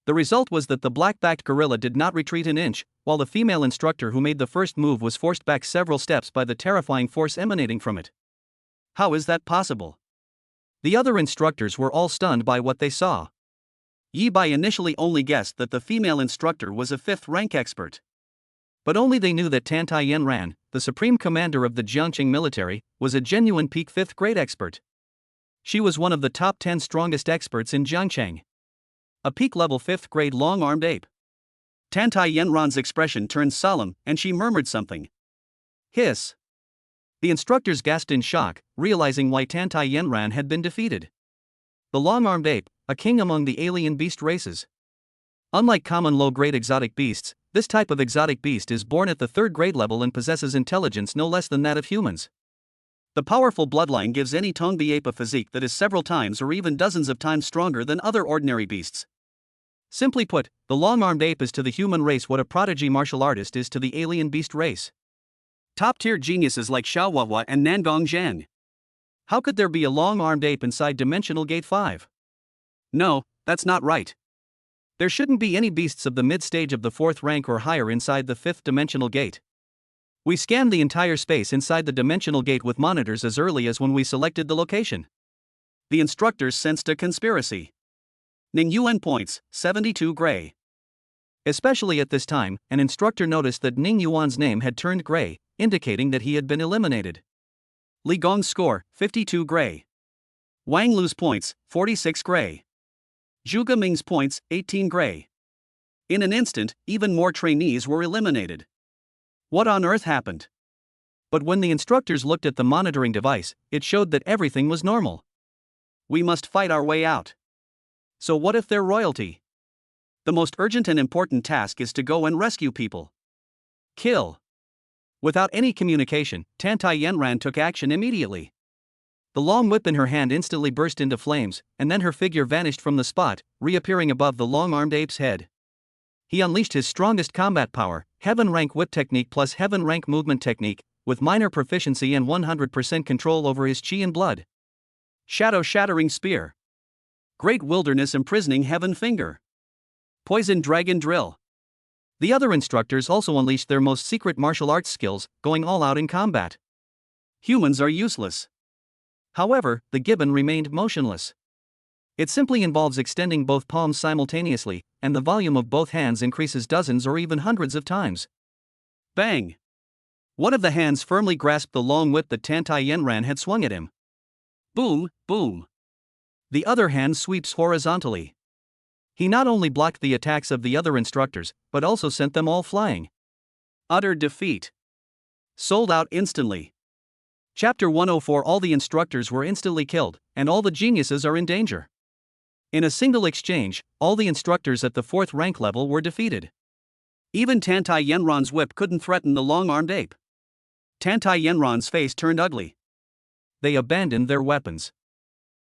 Speaker 1: The result was that the black-backed gorilla did not retreat an inch, while the female instructor who made the first move was forced back several steps by the terrifying force emanating from it.
Speaker 2: How is that possible?
Speaker 1: The other instructors were all stunned by what they saw.
Speaker 2: Yibai initially only guessed that the female instructor was a 5th-rank expert.
Speaker 1: But only they knew that Tantai Yanran, the supreme commander of the Jiangqing military, was a genuine peak 5th-grade expert. She was one of the top 10 strongest experts in Jiangqing. A peak-level 5th-grade long-armed ape.
Speaker 2: Tantai Yanran's expression turned solemn, and she murmured something.
Speaker 1: Hiss. The instructors gasped in shock, realizing why Tantai Yanran had been defeated. The long-armed ape, a king among the alien beast races. Unlike common low-grade exotic beasts, this type of exotic beast is born at the 3rd grade level and possesses intelligence no less than that of humans.
Speaker 2: The powerful bloodline gives any Tongbi ape a physique that is several times or even dozens of times stronger than other ordinary beasts.
Speaker 1: Simply put, the long-armed ape is to the human race what a prodigy martial artist is to the alien beast race.
Speaker 2: Top-tier geniuses like Xiao Huahua and Nangong Zhang.
Speaker 1: How could there be a long-armed ape inside Dimensional Gate 5?
Speaker 2: No, that's not right.
Speaker 1: There shouldn't be any beasts of the mid-stage of the 4th rank or higher inside the 5th dimensional gate. We scanned the entire space inside the dimensional gate with monitors as early as when we selected the location.
Speaker 2: The instructors sensed a conspiracy. Ning Yuan points, 72 gray.
Speaker 1: Especially at this time, an instructor noticed that Ning Yuan's name had turned gray, indicating that he had been eliminated.
Speaker 2: Li Gong's score, 52 gray. Wang Lu's points, 46 gray. Zhuge Ming's points, 18 gray. In an instant, even more trainees were eliminated. What on earth happened?
Speaker 1: But when the instructors looked at the monitoring device, it showed that everything was normal.
Speaker 2: We must fight our way out.
Speaker 1: So what if they're royalty?
Speaker 2: The most urgent and important task is to go and rescue people.
Speaker 1: Kill. Without any communication, Tantai Yenran took action immediately. The long whip in her hand instantly burst into flames, and then her figure vanished from the spot, reappearing above the long-armed ape's head. He unleashed his strongest combat power, Heaven Rank Whip Technique plus Heaven Rank Movement Technique, with minor proficiency and 100% control over his chi and blood.
Speaker 2: Shadow Shattering Spear. Great Wilderness Imprisoning Heaven Finger. Poison Dragon Drill.
Speaker 1: The other instructors also unleashed their most secret martial arts skills, going all out in combat.
Speaker 2: Humans are useless.
Speaker 1: However, the gibbon remained motionless. It simply involves extending both palms simultaneously, and the volume of both hands increases dozens or even hundreds of times.
Speaker 2: Bang!
Speaker 1: One of the hands firmly grasped the long whip that Tantai Yenran had swung at him.
Speaker 2: Boom, boom.
Speaker 1: The other hand sweeps horizontally. He not only blocked the attacks of the other instructors, but also sent them all flying.
Speaker 2: Utter defeat. Sold out instantly.
Speaker 1: Chapter 104. All the instructors were instantly killed, and all the geniuses are in danger. In a single exchange, all the instructors at the 4th rank level were defeated.
Speaker 2: Even Tantai Yenran's whip couldn't threaten the long-armed ape. Tantai Yenran's face turned ugly.
Speaker 1: They abandoned their weapons.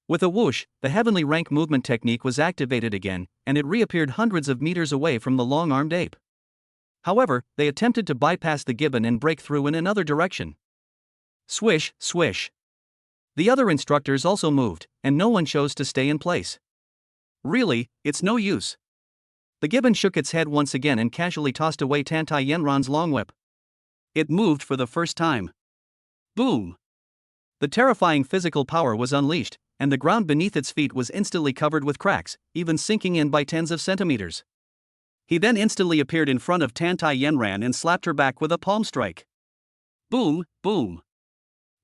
Speaker 1: With a whoosh, the heavenly rank movement technique was activated again, and it reappeared hundreds of meters away from the long-armed ape. However, they attempted to bypass the gibbon and break through in another direction. Swish, swish. The other instructors also moved, and no one chose to stay in place.
Speaker 2: Really, it's no use.
Speaker 1: The gibbon shook its head once again and casually tossed away Tantai Yenran's long whip.
Speaker 2: It moved for the first time. Boom!
Speaker 1: The terrifying physical power was unleashed, and the ground beneath its feet was instantly covered with cracks, even sinking in by tens of centimeters.
Speaker 2: He then instantly appeared in front of Tantai Yenran and slapped her back with a palm strike. Boom, boom.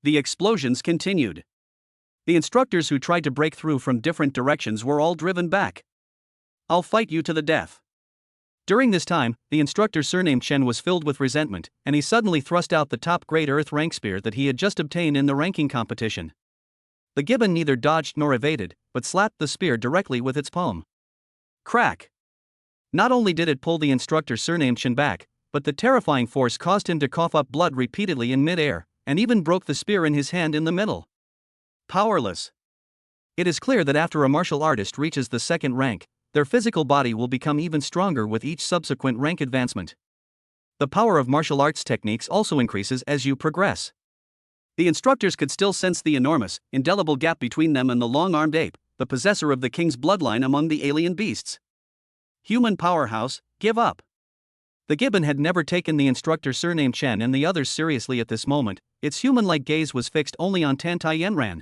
Speaker 2: The explosions continued. The instructors who tried to break through from different directions were all driven back. I'll fight you to the death.
Speaker 1: During this time, the instructor surnamed Chen was filled with resentment, and he suddenly thrust out the top-grade Earth rank spear that he had just obtained in the ranking competition. The gibbon neither dodged nor evaded, but slapped the spear directly with its palm.
Speaker 2: Crack!
Speaker 1: Not only did it pull the instructor surnamed Chen back, but the terrifying force caused him to cough up blood repeatedly in mid-air, and even broke the spear in his hand in the middle.
Speaker 2: Powerless.
Speaker 1: It is clear that after a martial artist reaches the 2nd rank, their physical body will become even stronger with each subsequent rank advancement. The power of martial arts techniques also increases as you progress.
Speaker 2: The instructors could still sense the enormous, indelible gap between them and the long-armed ape, the possessor of the king's bloodline among the alien beasts. Human powerhouse, give up.
Speaker 1: The gibbon had never taken the instructor surnamed Chen and the others seriously at this moment. Its human-like gaze was fixed only on Tantai Yenran.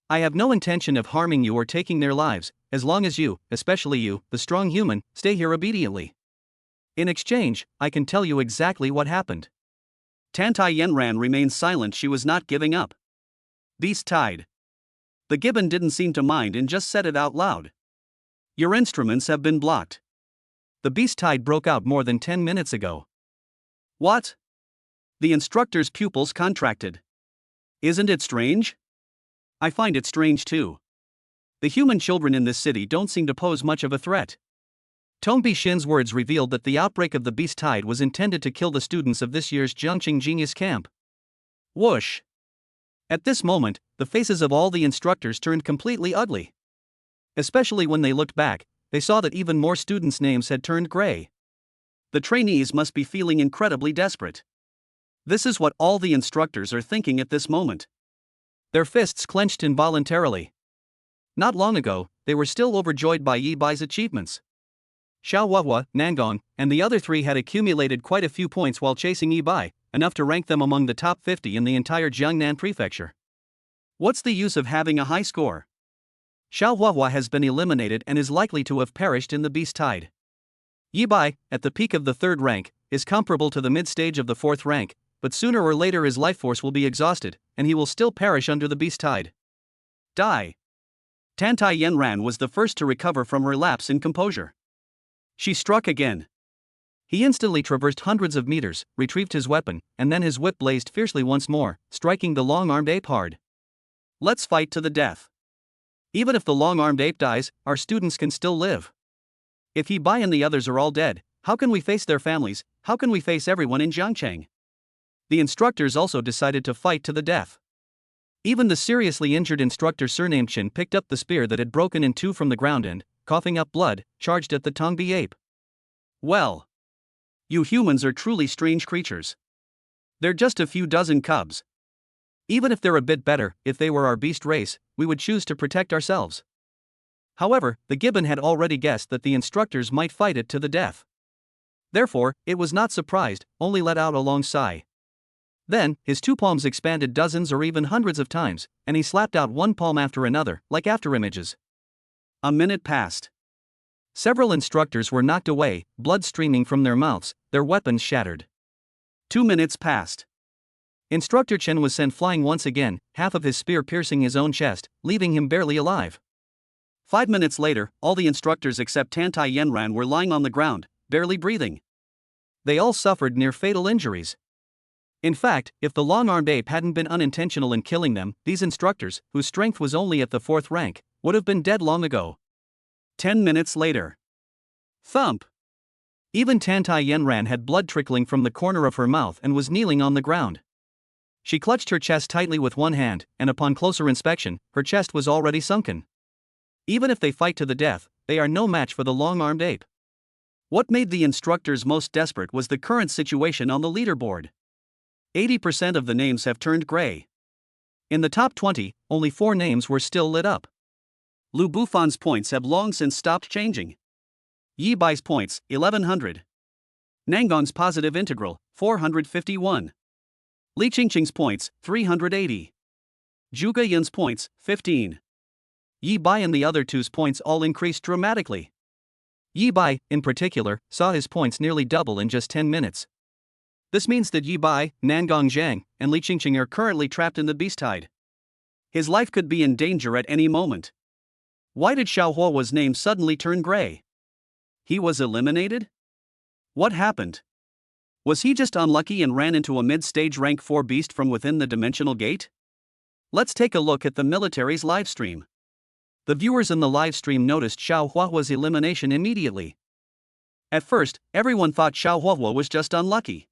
Speaker 1: I have no intention of harming you or taking their lives, as long as you, especially you, the strong human, stay here obediently. In exchange, I can tell you exactly what happened.
Speaker 2: Tantai Yenran remained silent. She was not giving up. Beast tied. The gibbon didn't seem to mind and just said it out loud. Your instruments have been blocked.
Speaker 1: The beast tide broke out more than 10 minutes ago.
Speaker 2: What? The instructor's pupils contracted. Isn't it strange? I find it strange too. The human children in this city don't seem to pose much of a threat.
Speaker 1: Tong Bishin's words revealed that the outbreak of the beast tide was intended to kill the students of this year's Jiangqing Genius Camp.
Speaker 2: Whoosh!
Speaker 1: At this moment, the faces of all the instructors turned completely ugly. Especially when they looked back, they saw that even more students' names had turned gray.
Speaker 2: The trainees must be feeling incredibly desperate. This is what all the instructors are thinking at this moment.
Speaker 1: Their fists clenched involuntarily. Not long ago, they were still overjoyed by Yi Bai's achievements. Xiao Huahua, Nangong, and the other three had accumulated quite a few points while chasing Yi Bai, enough to rank them among the top 50 in the entire Jiangnan prefecture.
Speaker 2: What's the use of having a high score?
Speaker 1: Xiao Huahua has been eliminated and is likely to have perished in the beast tide. Yi Bai, at the peak of the 3rd rank, is comparable to the mid-stage of the 4th rank, but sooner or later his life force will be exhausted, and he will still perish under the beast tide.
Speaker 2: Die. Tantai Yanran was the first to recover from her lapse in composure. She struck again.
Speaker 1: He instantly traversed hundreds of meters, retrieved his weapon, and then his whip blazed fiercely once more, striking the long-armed ape hard.
Speaker 2: Let's fight to the death.
Speaker 1: Even if the long-armed ape dies, our students can still live. If Yi Bai and the others are all dead, how can we face their families? How can we face everyone in Jiangcheng? The instructors also decided to fight to the death. Even the seriously injured instructor surnamed Chen picked up the spear that had broken in two from the ground and, coughing up blood, charged at the Tongbi ape.
Speaker 2: Well, you humans are truly strange creatures. They're just a few dozen cubs.
Speaker 1: Even if they're a bit better, if they were our beast race, we would choose to protect ourselves. However, the gibbon had already guessed that the instructors might fight it to the death. Therefore, it was not surprised, only let out a long sigh. Then, his two palms expanded dozens or even hundreds of times, and he slapped out one palm after another, like afterimages.
Speaker 2: A minute passed.
Speaker 1: Several instructors were knocked away, blood streaming from their mouths, their weapons shattered.
Speaker 2: 2 minutes passed.
Speaker 1: Instructor Chen was sent flying once again, half of his spear piercing his own chest, leaving him barely alive.
Speaker 2: 5 minutes later, all the instructors except Tantai Yanran were lying on the ground, barely breathing.
Speaker 1: They all suffered near-fatal injuries. In fact, if the long-armed ape hadn't been unintentional in killing them, these instructors, whose strength was only at the 4th rank, would have been dead long ago.
Speaker 2: 10 minutes later. Thump!
Speaker 1: Even Tantai Yanran had blood trickling from the corner of her mouth and was kneeling on the ground. She clutched her chest tightly with one hand, and upon closer inspection, her chest was already sunken. Even if they fight to the death, they are no match for the long-armed ape.
Speaker 2: What made the instructors most desperate was the current situation on the leaderboard. 80% of the names have turned gray.
Speaker 1: In the top 20, only 4 names were still lit up.
Speaker 2: Lu Bufan's points have long since stopped changing. Yi Bai's points, 1100. Nangong's positive integral, 451. Li Qingqing's points, 380. Zhuge Yun's points, 15.
Speaker 1: Yi Bai and the other two's points all increased dramatically. Yi Bai, in particular, saw his points nearly double in just 10 minutes. This means that Yi Bai, Nangong Zhang, and Li Qingqing are currently trapped in the beast tide.
Speaker 2: His life could be in danger at any moment. Why did Xiao Huahua's name suddenly turn gray? He was eliminated? What happened? Was he just unlucky and ran into a mid-stage rank 4 beast from within the dimensional gate? Let's take a look at the military's livestream.
Speaker 1: The viewers in the livestream noticed Xiao Huahua's elimination immediately.
Speaker 2: At first, everyone thought Xiao Huahua was just unlucky.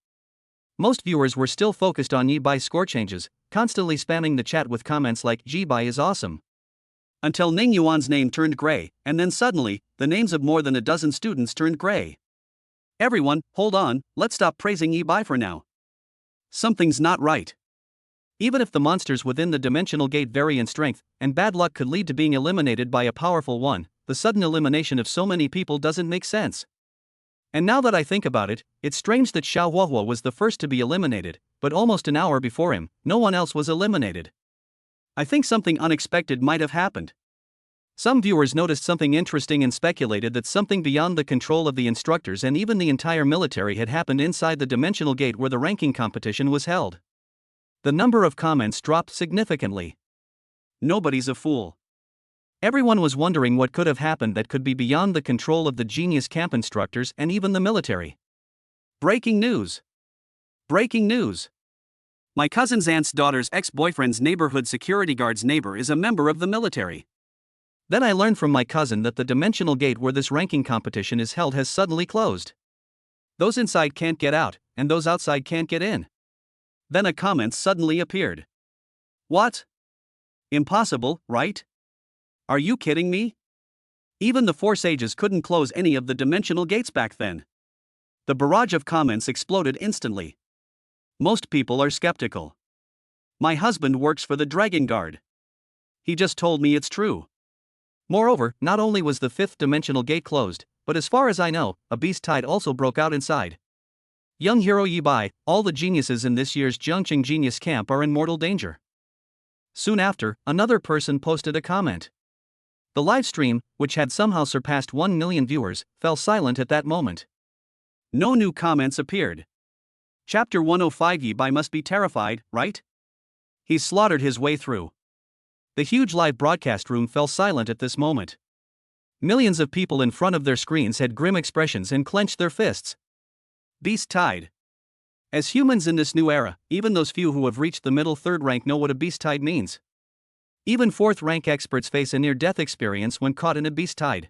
Speaker 1: Most viewers were still focused on Yi Bai's score changes, constantly spamming the chat with comments like "Yi Bai is awesome."
Speaker 2: Until Ning Yuan's name turned gray, and then suddenly, the names of more than a dozen students turned gray. Everyone, hold on, let's stop praising Yi Bai for now. Something's not right.
Speaker 1: Even if the monsters within the dimensional gate vary in strength, and bad luck could lead to being eliminated by a powerful one, the sudden elimination of so many people doesn't make sense. And now that I think about it, it's strange that Xiao Huahua was the first to be eliminated, but almost an hour before him, no one else was eliminated.
Speaker 2: I think something unexpected might have happened.
Speaker 1: Some viewers noticed something interesting and speculated that something beyond the control of the instructors and even the entire military had happened inside the dimensional gate where the ranking competition was held. The number of comments dropped significantly.
Speaker 2: Nobody's a fool.
Speaker 1: Everyone was wondering what could have happened that could be beyond the control of the genius camp instructors and even the military.
Speaker 2: Breaking news! Breaking news! My cousin's aunt's daughter's ex-boyfriend's neighborhood security guard's neighbor is a member of the military.
Speaker 1: Then I learned from my cousin that the dimensional gate where this ranking competition is held has suddenly closed. Those inside can't get out, and those outside can't get in.
Speaker 2: Then a comment suddenly appeared. What? Impossible, right? Are you kidding me? Even the four sages couldn't close any of the dimensional gates back then. The barrage of comments exploded instantly. Most people are skeptical. My husband works for the Dragon Guard. He just told me it's true.
Speaker 1: Moreover, not only was the fifth dimensional gate closed, but as far as I know, a beast tide also broke out inside. Young hero Yi Bai, all the geniuses in this year's Jiangqing Genius Camp are in mortal danger. Soon after, another person posted a comment. The live stream, which had somehow surpassed 1 million viewers, fell silent at that moment.
Speaker 2: No new comments appeared. Chapter 105. Yi Bai must be terrified, right?
Speaker 1: He slaughtered his way through. The huge live broadcast room fell silent at this moment. Millions of people in front of their screens had grim expressions and clenched their fists.
Speaker 2: Beast tide. As humans in this new era, even those few who have reached the middle third rank know what a beast tide means. Even fourth rank experts face a near-death experience when caught in a beast tide.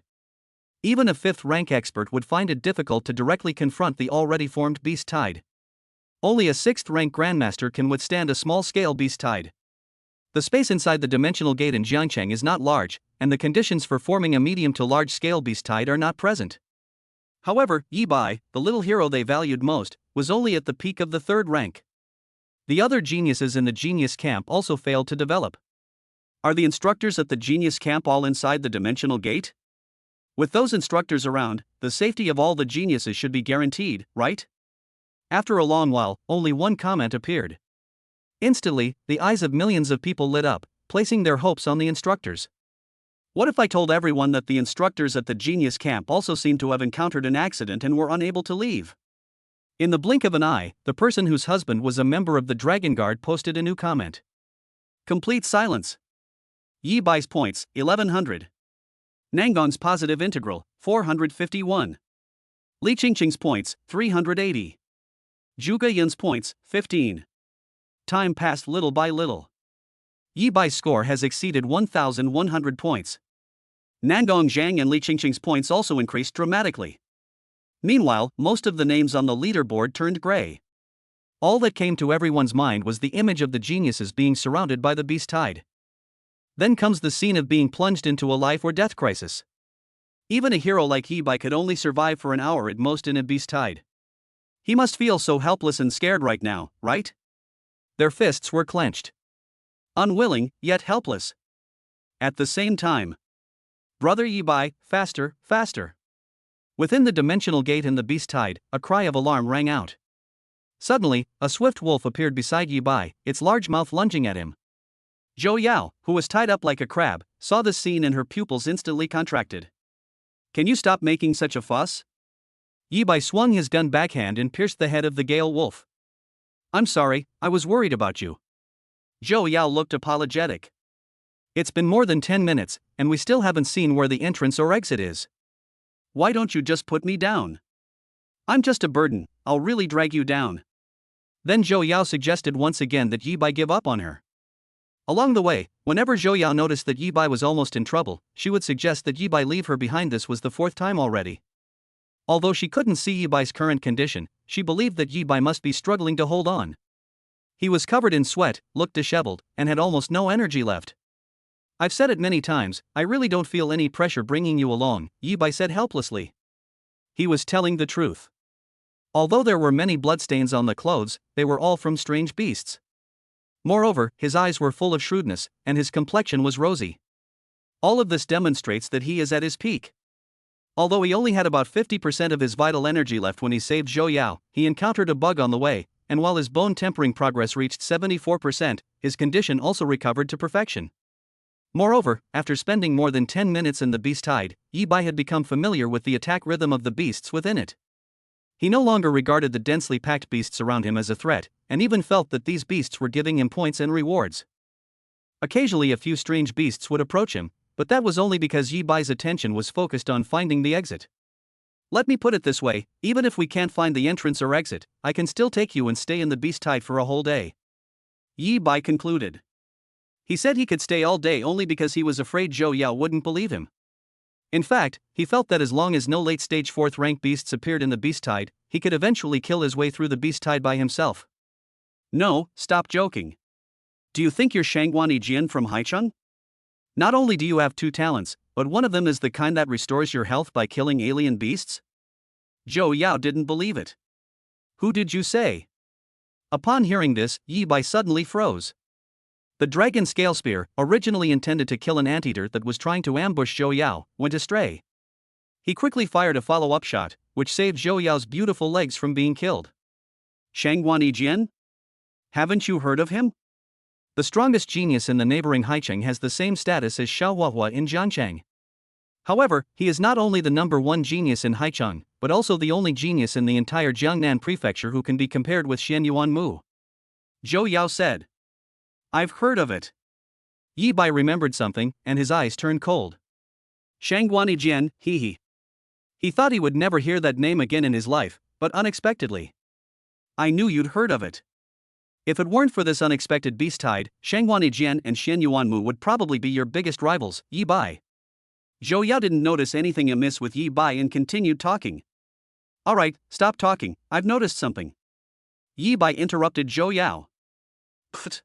Speaker 2: Even a fifth rank expert would find it difficult to directly confront the already formed beast tide. Only a sixth rank grandmaster can withstand a small-scale beast tide. The space inside the dimensional gate in Jiangcheng is not large, and the conditions for forming a medium to large-scale beast tide are not present. However, Yi Bai, the little hero they valued most, was only at the peak of the third rank. The other geniuses in the Genius Camp also failed to develop. Are the instructors at the Genius Camp all inside the dimensional gate? With those instructors around, the safety of all the geniuses should be guaranteed, right?
Speaker 1: After a long while, only one comment appeared. Instantly, the eyes of millions of people lit up, placing their hopes on the instructors.
Speaker 2: What if I told everyone that the instructors at the Genius Camp also seemed to have encountered an accident and were unable to leave?
Speaker 1: In the blink of an eye, the person whose husband was a member of the Dragon Guard posted a new comment.
Speaker 2: Complete silence. Yi Bai's points, 1100. Nangong's positive integral, 451. Li Qingqing's points, 380. Zhuge Yun's points, 15. Time passed little by little.
Speaker 1: Yi Bai's score has exceeded 1,100 points.
Speaker 2: Nangong Zhang and Li Qingqing's points also increased dramatically. Meanwhile, most of the names on the leaderboard turned gray.
Speaker 1: All that came to everyone's mind was the image of the geniuses being surrounded by the beast tide. Then comes the scene of being plunged into a life or death crisis.
Speaker 2: Even a hero like Yi Bai could only survive for an hour at most in a beast tide. He must feel so helpless and scared right now, right?
Speaker 1: Their fists were clenched.
Speaker 2: Unwilling, yet helpless. At the same time.
Speaker 1: Brother Yi Bai, faster, faster. Within the dimensional gate in the beast tide, a cry of alarm rang out. Suddenly, a swift wolf appeared beside Yi Bai, its large mouth lunging at him.
Speaker 2: Zhou Yao, who was tied up like a crab, saw this scene and her pupils instantly contracted. Can you stop making such a fuss?
Speaker 1: Yi Bai swung his gun backhand and pierced the head of the Gale wolf.
Speaker 2: I'm sorry, I was worried about you. Zhou Yao looked apologetic.
Speaker 1: It's been more than 10 minutes, and we still haven't seen where the entrance or exit is.
Speaker 2: Why don't you just put me down? I'm just a burden, I'll really drag you down.
Speaker 1: Then Zhou Yao suggested once again that Yi Bai give up on her. Along the way, whenever Zhou Yao noticed that Yi Bai was almost in trouble, she would suggest that Yi Bai leave her behind. This was the fourth time already. Although she couldn't see Yi Bai's current condition, she believed that Yi Bai must be struggling to hold on. He was covered in sweat, looked disheveled, and had almost no energy left. I've said it many times, I really don't feel any pressure bringing you along, Yi Bai said helplessly. He was telling the truth. Although there were many bloodstains on the clothes, they were all from strange beasts. Moreover, his eyes were full of shrewdness, and his complexion was rosy. All of this demonstrates that he is at his peak. Although he only had about 50% of his vital energy left when he saved Zhou Yao, he encountered a bug on the way, and while his bone tempering progress reached 74%, his condition also recovered to perfection. Moreover, after spending more than 10 minutes in the beast tide, Yi Bai had become familiar with the attack rhythm of the beasts within it. He no longer regarded the densely packed beasts around him as a threat, and even felt that these beasts were giving him points and rewards. Occasionally a few strange beasts would approach him, but that was only because Yi Bai's attention was focused on finding the exit. Let me put it this way, even if we can't find the entrance or exit, I can still take you and stay in the beast tide for a whole day. Yi Bai concluded. He said he could stay all day only because he was afraid Zhou Yao wouldn't believe him. In fact, he felt that as long as no late-stage fourth-rank beasts appeared in the beast tide, he could eventually kill his way through the beast tide by himself.
Speaker 2: No, stop joking. Do you think you're Shangguani Jian from Haicheng? Not only do you have 2 talents, But one of them is the kind that restores your health by killing alien beasts? Zhou Yao didn't believe it. Who did you say? Upon hearing this, Yi Bai suddenly froze. The dragon scale spear, originally intended to kill an anteater that was trying to ambush Zhou Yao, went astray. He quickly fired a follow-up shot, which saved Zhou Yao's beautiful legs from being killed. Shangguan Yijian? Haven't you heard of him? The strongest genius in the neighboring Haicheng has the same status as Xiao Huahua in Jiancheng. However, he is not only the #1 genius in Haicheng, but also the only genius in the entire Jiangnan prefecture who can be compared with Xian Yuan Mu. Zhou Yao said. I've heard of it. Yi Bai remembered something, and his eyes turned cold. Shangguan Yijian, he. He thought he would never hear that name again in his life, but unexpectedly. I knew you'd heard of it. If it weren't for this unexpected beast tide, Shangguan Yijian and Xian Yuan Mu would probably be your biggest rivals, Yi Bai. Zhou Yao didn't notice anything amiss with Yi Bai and continued talking. Alright, stop talking, I've noticed something. Yi Bai interrupted Zhou Yao. Pft.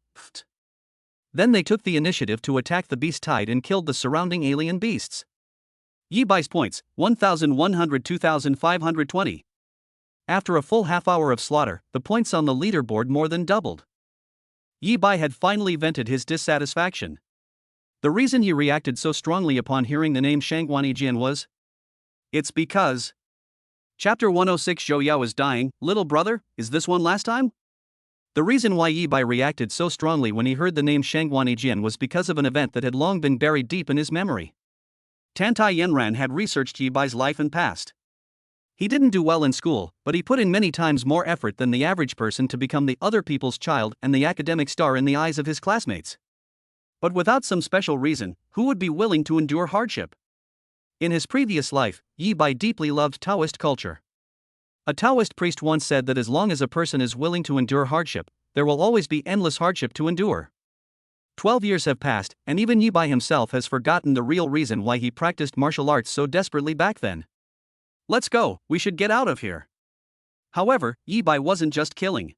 Speaker 2: Then they took the initiative to attack the beast tide and killed the surrounding alien beasts. Yi Bai's points, 1,100 2,520. After a full half hour of slaughter, the points on the leaderboard more than doubled. Yi Bai had finally vented his dissatisfaction. The reason he reacted so strongly upon hearing the name Shangguan Yijian was, it's because. Chapter 106 Zhou Yao is dying, little brother, is this one last time? The reason why Yi Bai reacted so strongly when he heard the name Shangguan Yijian was because of an event that had long been buried deep in his memory. Tantai Yanran had researched Yi Bai's life and past. He didn't do well in school, but he put in many times more effort than the average person to become the other people's child and the academic star in the eyes of his classmates. But without some special reason, who would be willing to endure hardship? In his previous life, Yi Bai deeply loved Taoist culture. A Taoist priest once said that as long as a person is willing to endure hardship, there will always be endless hardship to endure. 12 years have passed, and even Yi Bai himself has forgotten the real reason why he practiced martial arts so desperately back then. Let's go, we should get out of here. However, Yi Bai wasn't just killing.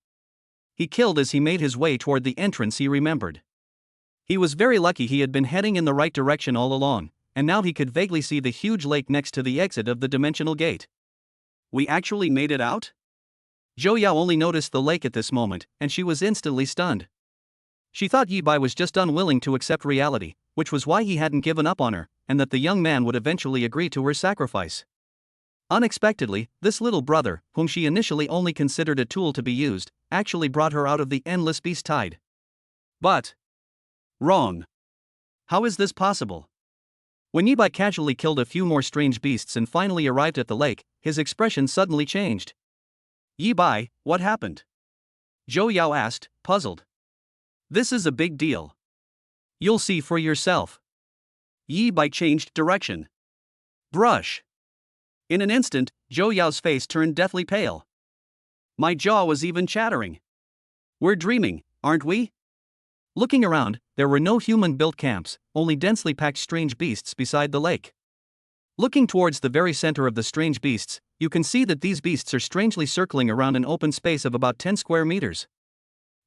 Speaker 2: He killed as he made his way toward the entrance he remembered. He was very lucky he had been heading in the right direction all along, and now he could vaguely see the huge lake next to the exit of the dimensional gate. We actually made it out? Zhou Yao only noticed the lake at this moment, and she was instantly stunned. She thought Yi Bai was just unwilling to accept reality, which was why he hadn't given up on her, and that the young man would eventually agree to her sacrifice. Unexpectedly, this little brother, whom she initially only considered a tool to be used, actually brought her out of the endless beast tide. But. Wrong. How is this possible? When Yi Bai casually killed a few more strange beasts and finally arrived at the lake, his expression suddenly changed. Yi Bai, what happened? Zhou Yao asked, puzzled. This is a big deal. You'll see for yourself. Yi Bai changed direction. Brush. In an instant, Zhou Yao's face turned deathly pale. My jaw was even chattering. We're dreaming, aren't we? Looking around, there were no human-built camps, only densely packed strange beasts beside the lake. Looking towards the very center of the strange beasts, you can see that these beasts are strangely circling around an open space of about 10 square meters.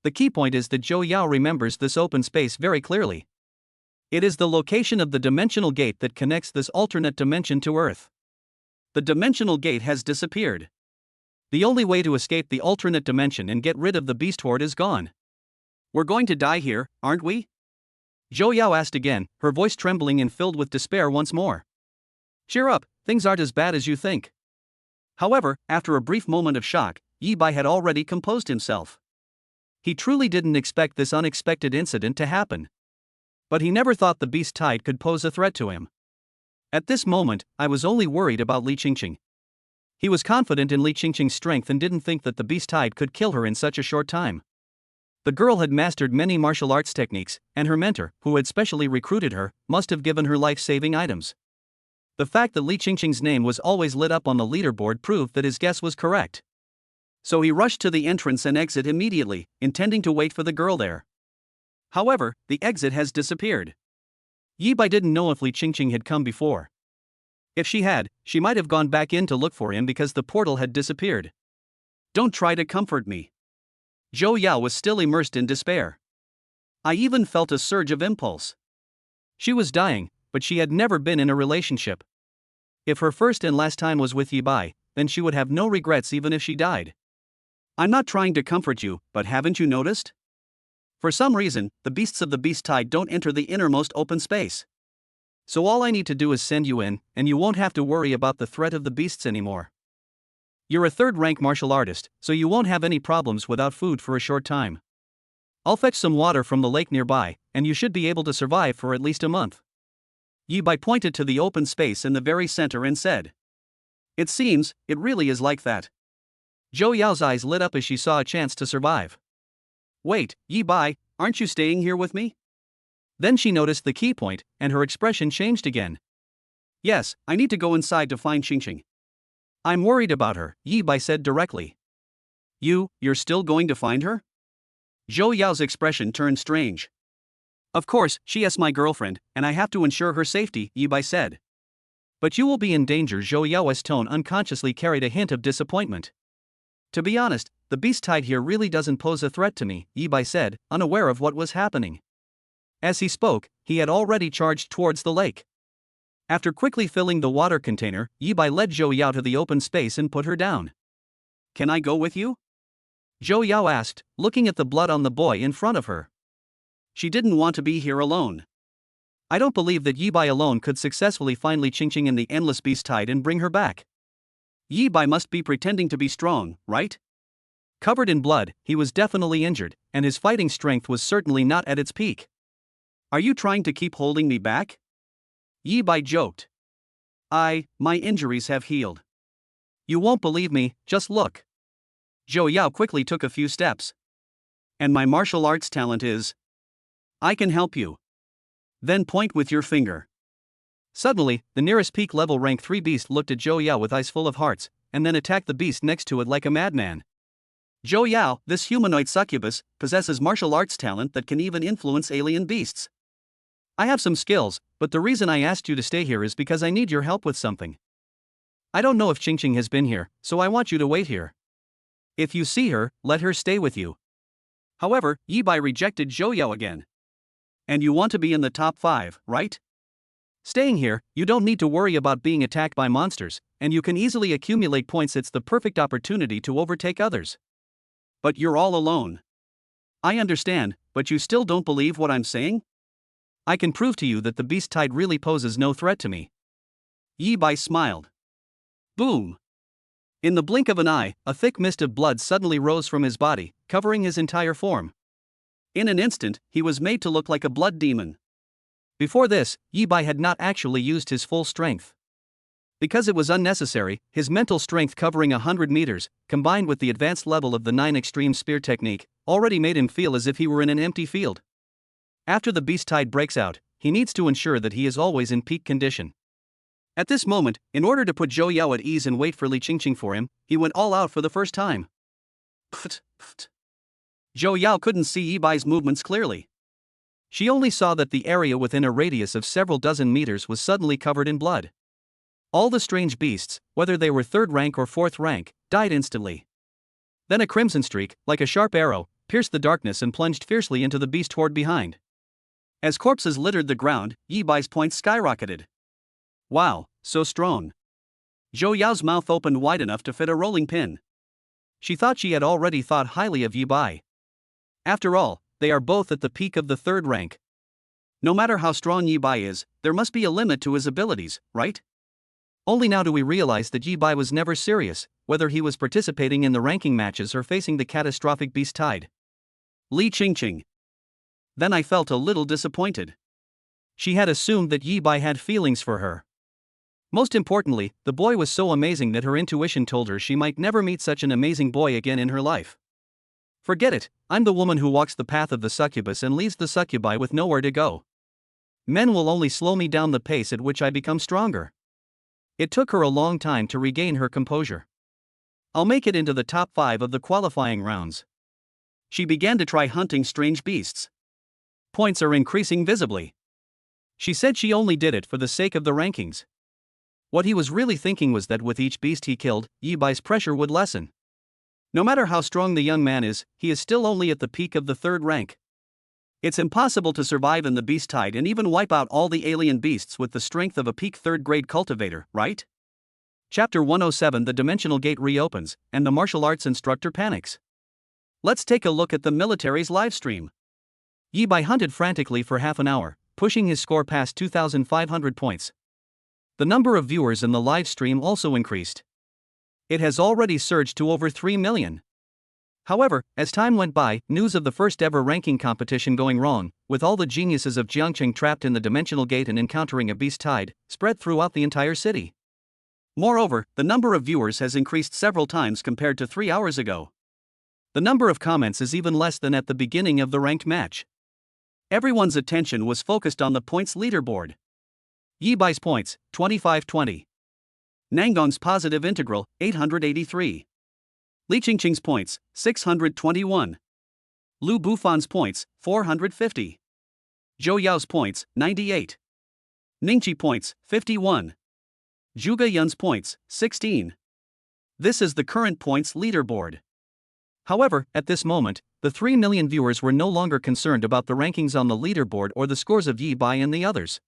Speaker 2: The key point is that Zhou Yao remembers this open space very clearly. It is the location of the dimensional gate that connects this alternate dimension to Earth. The dimensional gate has disappeared. The only way to escape the alternate dimension and get rid of the beast horde is gone. We're going to die here, aren't we? Zhou Yao asked again, her voice trembling and filled with despair once more. Cheer up, things aren't as bad as you think. However, after a brief moment of shock, Yi Bai had already composed himself. He truly didn't expect this unexpected incident to happen. But he never thought the beast tide could pose a threat to him. At this moment, I was only worried about Li Qingqing. He was confident in Li Qingqing's strength and didn't think that the beast tide could kill her in such a short time. The girl had mastered many martial arts techniques, and her mentor, who had specially recruited her, must have given her life-saving items. The fact that Li Qingqing's name was always lit up on the leaderboard proved that his guess was correct. So he rushed to the entrance and exit immediately, intending to wait for the girl there. However, the exit has disappeared. Yi Bai didn't know if Li Qingqing had come before. If she had, she might have gone back in to look for him because the portal had disappeared. Don't try to comfort me. Zhou Yao was still immersed in despair. I even felt a surge of impulse. She was dying,
Speaker 1: but she had never been in a relationship. If her first and last time was with Yi Bai, then she would have no regrets even if she died. I'm not trying to comfort you, but haven't you noticed? For some reason, the beasts of the beast tide don't enter the innermost open space. So all I need to do is send you in, and you won't have to worry about the threat of the beasts anymore. You're a third-rank martial artist, so you won't have any problems without food for a short time. I'll fetch some water from the lake nearby, and you should be able to survive for at least a month. Yi Bai pointed to the open space in the very center and said. It seems, it really is like that. Zhou Yao's eyes lit up as she saw a chance to survive. Wait, Yi Bai, aren't you staying here with me? Then she noticed the key point, and her expression changed again. Yes, I need to go inside to find Xingxing. I'm worried about her, Yi Bai said directly. You're still going to find her? Zhou Yao's expression turned strange. Of course, she is my girlfriend, and I have to ensure her safety, Yi Bai said. But you will be in danger. Zhou Yao's tone unconsciously carried a hint of disappointment. To be honest, the beast tide here really doesn't pose a threat to me, Yi Bai said, unaware of what was happening. As he spoke, he had already charged towards the lake. After quickly filling the water container, Yi Bai led Zhou Yao to the open space and put her down. Can I go with you? Zhou Yao asked, looking at the blood on the boy in front of her. She didn't want to be here alone. I don't believe that Yi Bai alone could successfully find Li Qingqing in the endless beast tide and bring her back. Yi Bai must be pretending to be strong, right? Covered in blood, he was definitely injured, and his fighting strength was certainly not at its peak. Are you trying to keep holding me back? Yi Bai joked. My injuries have healed. You won't believe me, just look. Zhou Yao quickly took a few steps. And my martial arts talent is. I can help you. Then point with your finger. Suddenly, the nearest peak level rank 3 beast looked at Zhou Yao with eyes full of hearts, and then attacked the beast next to it like a madman. Zhou Yao, this humanoid succubus, possesses martial arts talent that can even influence alien beasts. I have some skills, but the reason I asked you to stay here is because I need your help with something. I don't know if Xingxing has been here, so I want you to wait here. If you see her, let her stay with you. However, Yi Bai rejected Zhou Yao again. And you want to be in the top 5, right? Staying here, you don't need to worry about being attacked by monsters, and you can easily accumulate points. It's the perfect opportunity to overtake others. But you're all alone. I understand, but you still don't believe what I'm saying? I can prove to you that the beast tide really poses no threat to me. Yi Bai smiled. Boom! In the blink of an eye, a thick mist of blood suddenly rose from his body, covering his entire form. In an instant, he was made to look like a blood demon. Before this, Yi Bai had not actually used his full strength. Because it was unnecessary, his mental strength covering 100 meters, combined with the advanced level of the 9 extreme spear technique, already made him feel as if he were in an empty field. After the beast tide breaks out, he needs to ensure that he is always in peak condition. At this moment, in order to put Zhou Yao at ease and wait for Li Qingqing for him, he went all out for the first time. Pft, pft. Zhou Yao couldn't see Yi Bai's movements clearly. She only saw that the area within a radius of several dozen meters was suddenly covered in blood. All the strange beasts, whether they were 3rd rank or 4th rank, died instantly. Then a crimson streak, like a sharp arrow, pierced the darkness and plunged fiercely into the beast horde behind. As corpses littered the ground, Yi Bai's points skyrocketed. Wow, so strong. Zhou Yao's mouth opened wide enough to fit a rolling pin. She thought she had already thought highly of Yi Bai. After all, they are both at the peak of the 3rd rank. No matter how strong Yi Bai is, there must be a limit to his abilities, right? Only now do we realize that Yi Bai was never serious, whether he was participating in the ranking matches or facing the catastrophic beast tide. Li Qingqing. Then I felt a little disappointed. She had assumed that Yi Bai had feelings for her. Most importantly, the boy was so amazing that her intuition told her she might never meet such an amazing boy again in her life. Forget it, I'm the woman who walks the path of the succubus and leaves the succubi with nowhere to go. Men will only slow me down the pace at which I become stronger. It took her a long time to regain her composure. I'll make it into the top 5 of the qualifying rounds. She began to try hunting strange beasts. Points are increasing visibly. She said she only did it for the sake of the rankings. What he was really thinking was that with each beast he killed, Yi Bai's pressure would lessen. No matter how strong the young man is, he is still only at the peak of the 3rd rank.
Speaker 2: It's impossible to survive in the beast tide and even wipe out all the alien beasts with the strength of a peak 3rd grade cultivator, right? Chapter 107. The dimensional gate reopens, and the martial arts instructor panics. Let's take a look at the military's livestream. Yi Bai hunted frantically for half an hour, pushing his score past 2,500 points. The number of viewers in the live stream also increased. It has already surged to over 3 million. However, as time went by, news of the first ever ranking competition going wrong, with all the geniuses of Jiangcheng trapped in the dimensional gate and encountering a beast tide, spread throughout the entire city. Moreover, the number of viewers has increased several times compared to 3 hours ago. The number of comments is even less than at the beginning of the ranked match. Everyone's attention was focused on the points leaderboard. Yi Bai's points, 2520. Nangong's positive integral, 883. Li Qingqing's points, 621. Lu Bufan's points, 450. Zhou Yao's points, 98. Ningqi points, 51. Zhuge Yun's points, 16. This is the current points leaderboard. However, at this moment, the 3 million viewers were no longer concerned about the rankings on the leaderboard or the scores of Yi Bai and the others.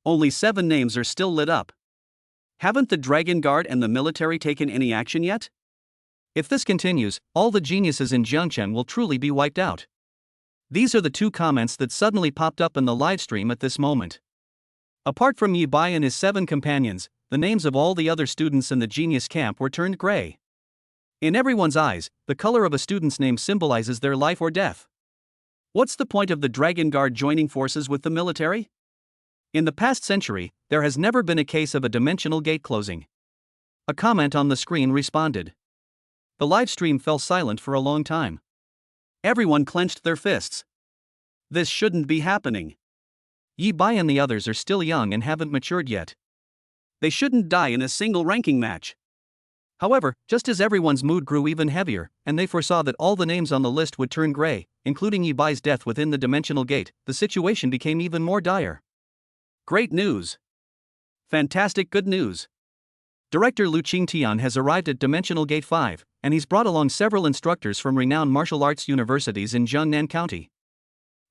Speaker 2: Only 7 names are still lit up. Haven't the Dragon Guard and the military taken any action yet? If this continues, all the geniuses in Jiangcheng will truly be wiped out. These are the 2 comments that suddenly popped up in the livestream at this moment. Apart from Yi Bai and his 7 companions, the names of all the other students in the genius camp were turned gray. In everyone's eyes, the color of a student's name symbolizes their life or death. What's the point of the Dragon Guard joining forces with the military? In the past century, there has never been a case of a dimensional gate closing. A comment on the screen responded. The livestream fell silent for a long time. Everyone clenched their fists. This shouldn't be happening. Yi Bai and the others are still young and haven't matured yet. They shouldn't die in a single ranking match. However, just as everyone's mood grew even heavier, and they foresaw that all the names on the list would turn gray, including Yi Bai's death within the dimensional gate, the situation became even more dire. Great news! Fantastic good news! Director Lu Qingtian has arrived at Dimensional Gate 5, and he's brought along several instructors from renowned martial arts universities in Jiangnan County.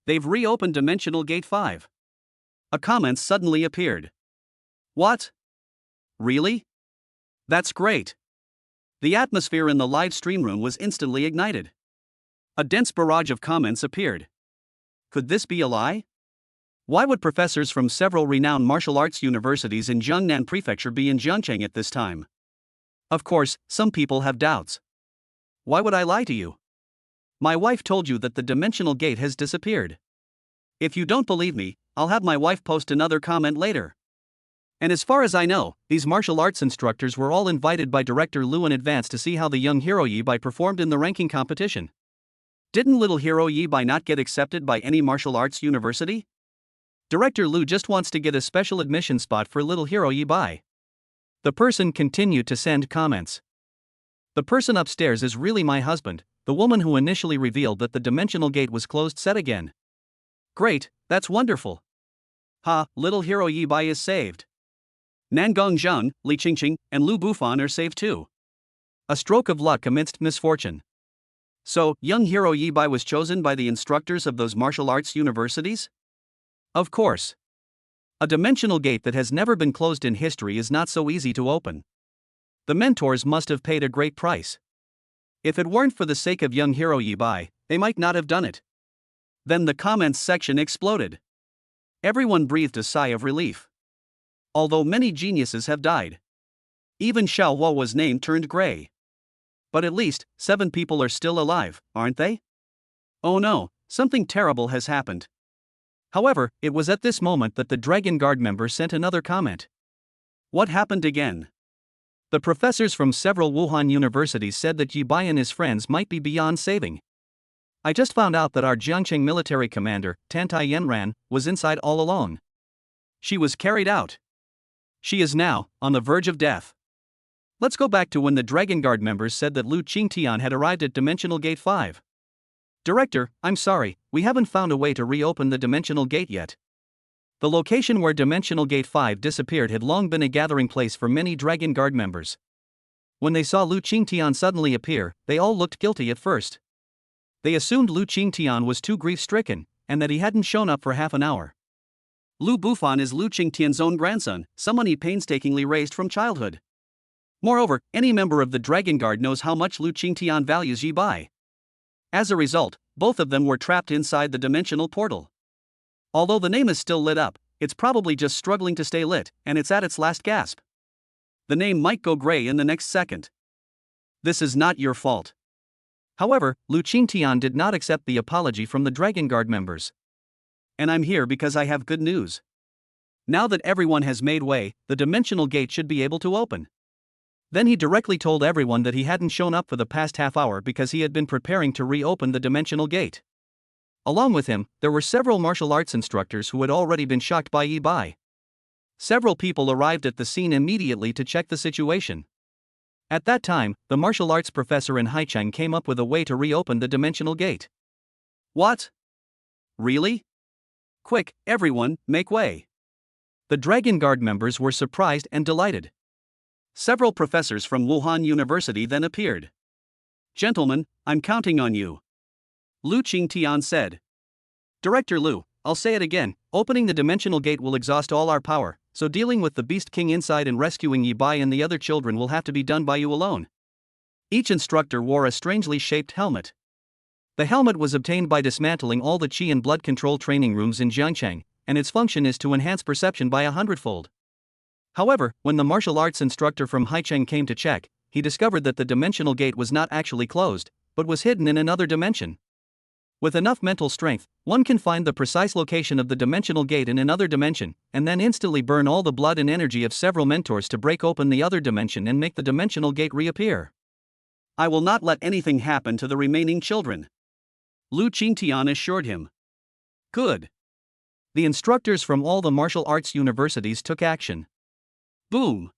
Speaker 2: They've reopened Dimensional Gate 5. A comment suddenly appeared. What? Really? That's great. The atmosphere in the live stream room was instantly ignited. A dense barrage of comments appeared. Could this be a lie? Why would professors from several renowned martial arts universities in Jiangnan Prefecture be in Jiangcheng at this time? Of course, some people have doubts. Why would I lie to you? My wife told you that the dimensional gate has disappeared. If you don't believe me, I'll have my wife post another comment later. And as far as I know, these martial arts instructors were all invited by Director Lu in advance to see how the young hero Yi Bai performed in the ranking competition. Didn't little hero Yi Bai not get accepted by any martial arts university? Director Lu just wants to get a special admission spot for little hero Yi Bai. The person continued to send comments. The person upstairs is really my husband, the woman who initially revealed that the dimensional gate was closed said again. Great, that's wonderful. Ha, little hero Yi Bai is saved. Nangong Zhang, Li Qingqing, and Lu Bufan are saved too. A stroke of luck amidst misfortune. So, young hero Yi Bai was chosen by the instructors of those martial arts universities? Of course. A dimensional gate that has never been closed in history is not so easy to open. The mentors must have paid a great price. If it weren't for the sake of young hero Yi Bai, they might not have done it. Then the comments section exploded. Everyone breathed a sigh of relief. Although many geniuses have died. Even Xiao Wo was named turned gray. But at least, 7 people are still alive, aren't they? Oh no, something terrible has happened. However, it was at this moment that the Dragon Guard member sent another comment. What happened again? The professors from several Wuhan universities said that Yi Bai and his friends might be beyond saving. I just found out that our Jiangcheng military commander, Tantai Yanran, was inside all along. She was carried out. She is now on the verge of death. Let's go back to when the Dragon Guard members said that Lu Qingtian had arrived at Dimensional Gate 5. Director, I'm sorry, we haven't found a way to reopen the Dimensional Gate yet. The location where Dimensional Gate 5 disappeared had long been a gathering place for many Dragon Guard members. When they saw Lu Qingtian suddenly appear, they all looked guilty at first. They assumed Lu Qingtian was too grief-stricken,
Speaker 1: and that he hadn't shown up for half an hour.
Speaker 2: Lu Bufan is Lu Qingtian's own grandson, someone he painstakingly raised from childhood. Moreover, any member of the Dragon Guard knows how much Lu Qingtian values Yi Bai. As a result, both of them were trapped inside the dimensional portal. Although the name is still lit up, it's probably just struggling to stay lit, and it's at its last gasp. The name might go gray in the next second. This is not your fault.
Speaker 1: However, Lu Qingtian did not accept the apology from the Dragon Guard members.
Speaker 2: And I'm here because I have good news. Now that everyone has made way, the dimensional gate should be able to open.
Speaker 1: Then he directly told everyone that he hadn't shown up for the past half hour because he had been preparing to reopen the dimensional gate. Along with him, there were several martial arts instructors who had already been shocked by Yi Bai. Several people arrived at the scene immediately to check the situation. At that time, the martial arts professor in Haicheng came up with a way to reopen the dimensional gate.
Speaker 2: What? Really? Quick, everyone, make way.
Speaker 1: The Dragon Guard members were surprised and delighted.
Speaker 2: Several professors from Wuhan University then appeared. Gentlemen, I'm counting on you. Lu Qingtian said.
Speaker 1: Director Lu, I'll say it again, opening the dimensional gate will exhaust all our power, so dealing with the Beast King inside and rescuing Yi Bai and the other children will have to be done by you alone. Each instructor wore a strangely shaped helmet. The helmet was obtained by dismantling all the qi and blood control training rooms in Jiangcheng, and its function is to enhance perception by 100-fold. However, when the martial arts instructor from Haicheng came to check, he discovered that the dimensional gate was not actually closed, but was hidden in another dimension. With enough mental strength, one can find the precise location of the dimensional gate in another dimension, and then instantly burn all the blood and energy of several mentors to break open the other dimension and make the dimensional gate reappear.
Speaker 2: I will not let anything happen to the remaining children. Lu Qingtian assured him.
Speaker 1: Good. The instructors from all the martial arts universities took action.
Speaker 2: Boom!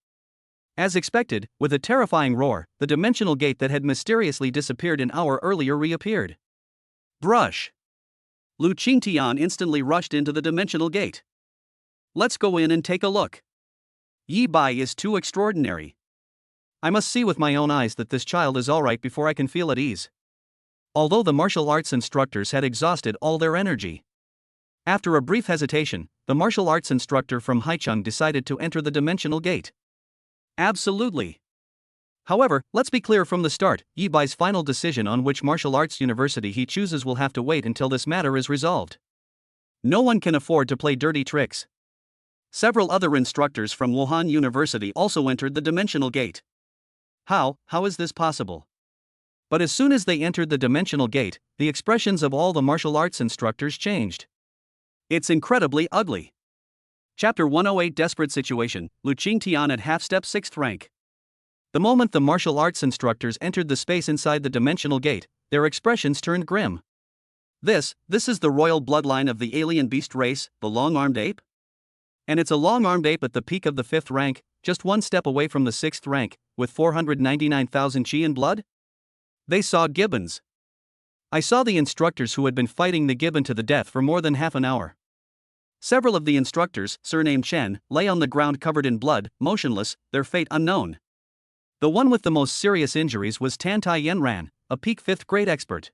Speaker 1: As expected, with a terrifying roar, the dimensional gate that had mysteriously disappeared an hour earlier reappeared.
Speaker 2: Brush! Lu Qingtian instantly rushed into the dimensional gate. Let's go in and take a look. Yi Bai is too extraordinary.
Speaker 1: I must see with my own eyes that this child is alright before I can feel at ease. Although the martial arts instructors had exhausted all their energy. After a brief hesitation, the martial arts instructor from Haicheng decided to enter the dimensional gate.
Speaker 2: Absolutely.
Speaker 1: However, let's be clear from the start, Yi Bai's final decision on which martial arts university he chooses will have to wait until this matter is resolved.
Speaker 2: No one can afford to play dirty tricks. Several other instructors from Wuhan University also entered the dimensional gate.
Speaker 1: How is this possible? But as soon as they entered the dimensional gate, the expressions of all the martial arts instructors changed.
Speaker 2: It's incredibly ugly. Chapter 108 Desperate Situation, Lu Qingtian at half-step 6th rank.
Speaker 1: The moment the martial arts instructors entered the space inside the dimensional gate, their expressions turned grim.
Speaker 2: This is the royal bloodline of the alien beast race, the long-armed ape?
Speaker 1: And it's a long-armed ape at the peak of the 5th rank, just one step away from the 6th rank, with 499,000 qi in blood?
Speaker 2: They saw gibbons.
Speaker 1: I saw the instructors who had been fighting the gibbon to the death for more than half an hour.
Speaker 2: Several of the instructors, surnamed Chen, lay on the ground covered in blood, motionless, their fate unknown.
Speaker 1: The one with the most serious injuries was Tantai Yenran, a peak 5th grade expert.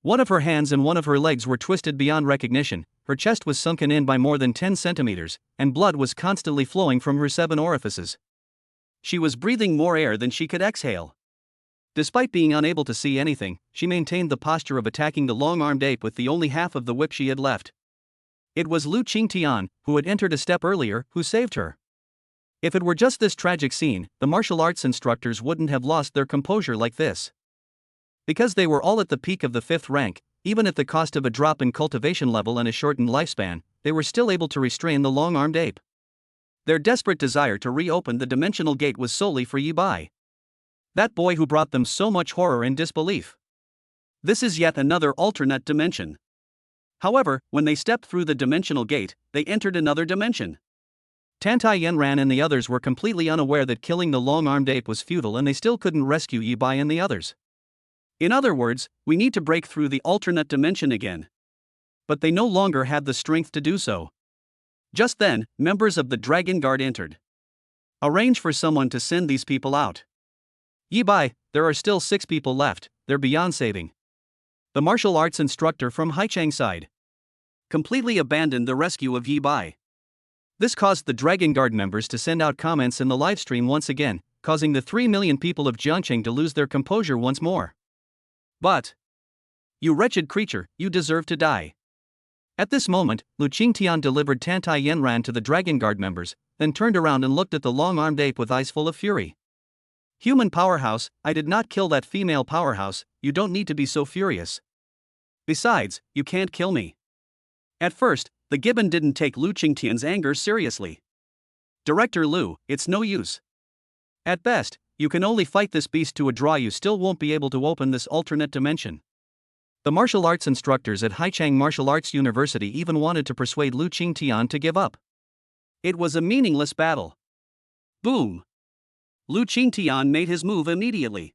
Speaker 1: One of her hands and one of her legs were twisted beyond recognition, her chest was sunken in by more than 10 centimeters, and blood was constantly flowing from her 7 orifices.
Speaker 2: She was breathing more air than she could exhale.
Speaker 1: Despite being unable to see anything, she maintained the posture of attacking the long-armed ape with the only half of the whip she had left. It was Lu Qingtian, who had entered a step earlier, who saved her. If it were just this tragic scene, the martial arts instructors wouldn't have lost their composure like this. Because they were all at the peak of the 5th rank, even at the cost of a drop in cultivation level and a shortened lifespan, they were still able to restrain the long-armed ape. Their desperate desire to reopen the dimensional gate was solely for Yi Bai. That boy who brought them so much horror and disbelief.
Speaker 2: This is yet another alternate dimension. However, when they stepped through the dimensional gate, they entered another dimension.
Speaker 1: Tantai Yenran and the others were completely unaware that killing the long-armed ape was futile and they still couldn't rescue Yi Bai and the others.
Speaker 2: In other words, we need to break through the alternate dimension again. But they no longer had the strength to do so. Just then, members of the Dragon Guard entered. Arrange for someone to send these people out.
Speaker 1: Yi Bai, there are still 6 people left, they're beyond saving. The martial arts instructor from Haicheng sighed.
Speaker 2: completely abandoned the rescue of Yi Bai.
Speaker 1: This caused the Dragon Guard members to send out comments in the livestream once again, causing the 3 million people of Jiangcheng to lose their composure once more.
Speaker 2: But,
Speaker 1: you wretched creature, you deserve to die. At this moment, Lu Qingtian delivered Tantai Yanran to the Dragon Guard members, then turned around and looked at the long-armed ape with eyes full of fury. Human powerhouse, I did not kill that female powerhouse, you don't need to be so furious.
Speaker 2: Besides, you can't kill me. At first, the gibbon didn't take Lu Qingtian's anger seriously. Director Lu, it's no use. At best, you can only fight this beast to a draw, you still won't be able to open this alternate dimension.
Speaker 1: The martial arts instructors at Haichang Martial Arts University even wanted to persuade Lu Qingtian to give up.
Speaker 2: It was a meaningless battle. Boom! Lu Qingtian made his move immediately.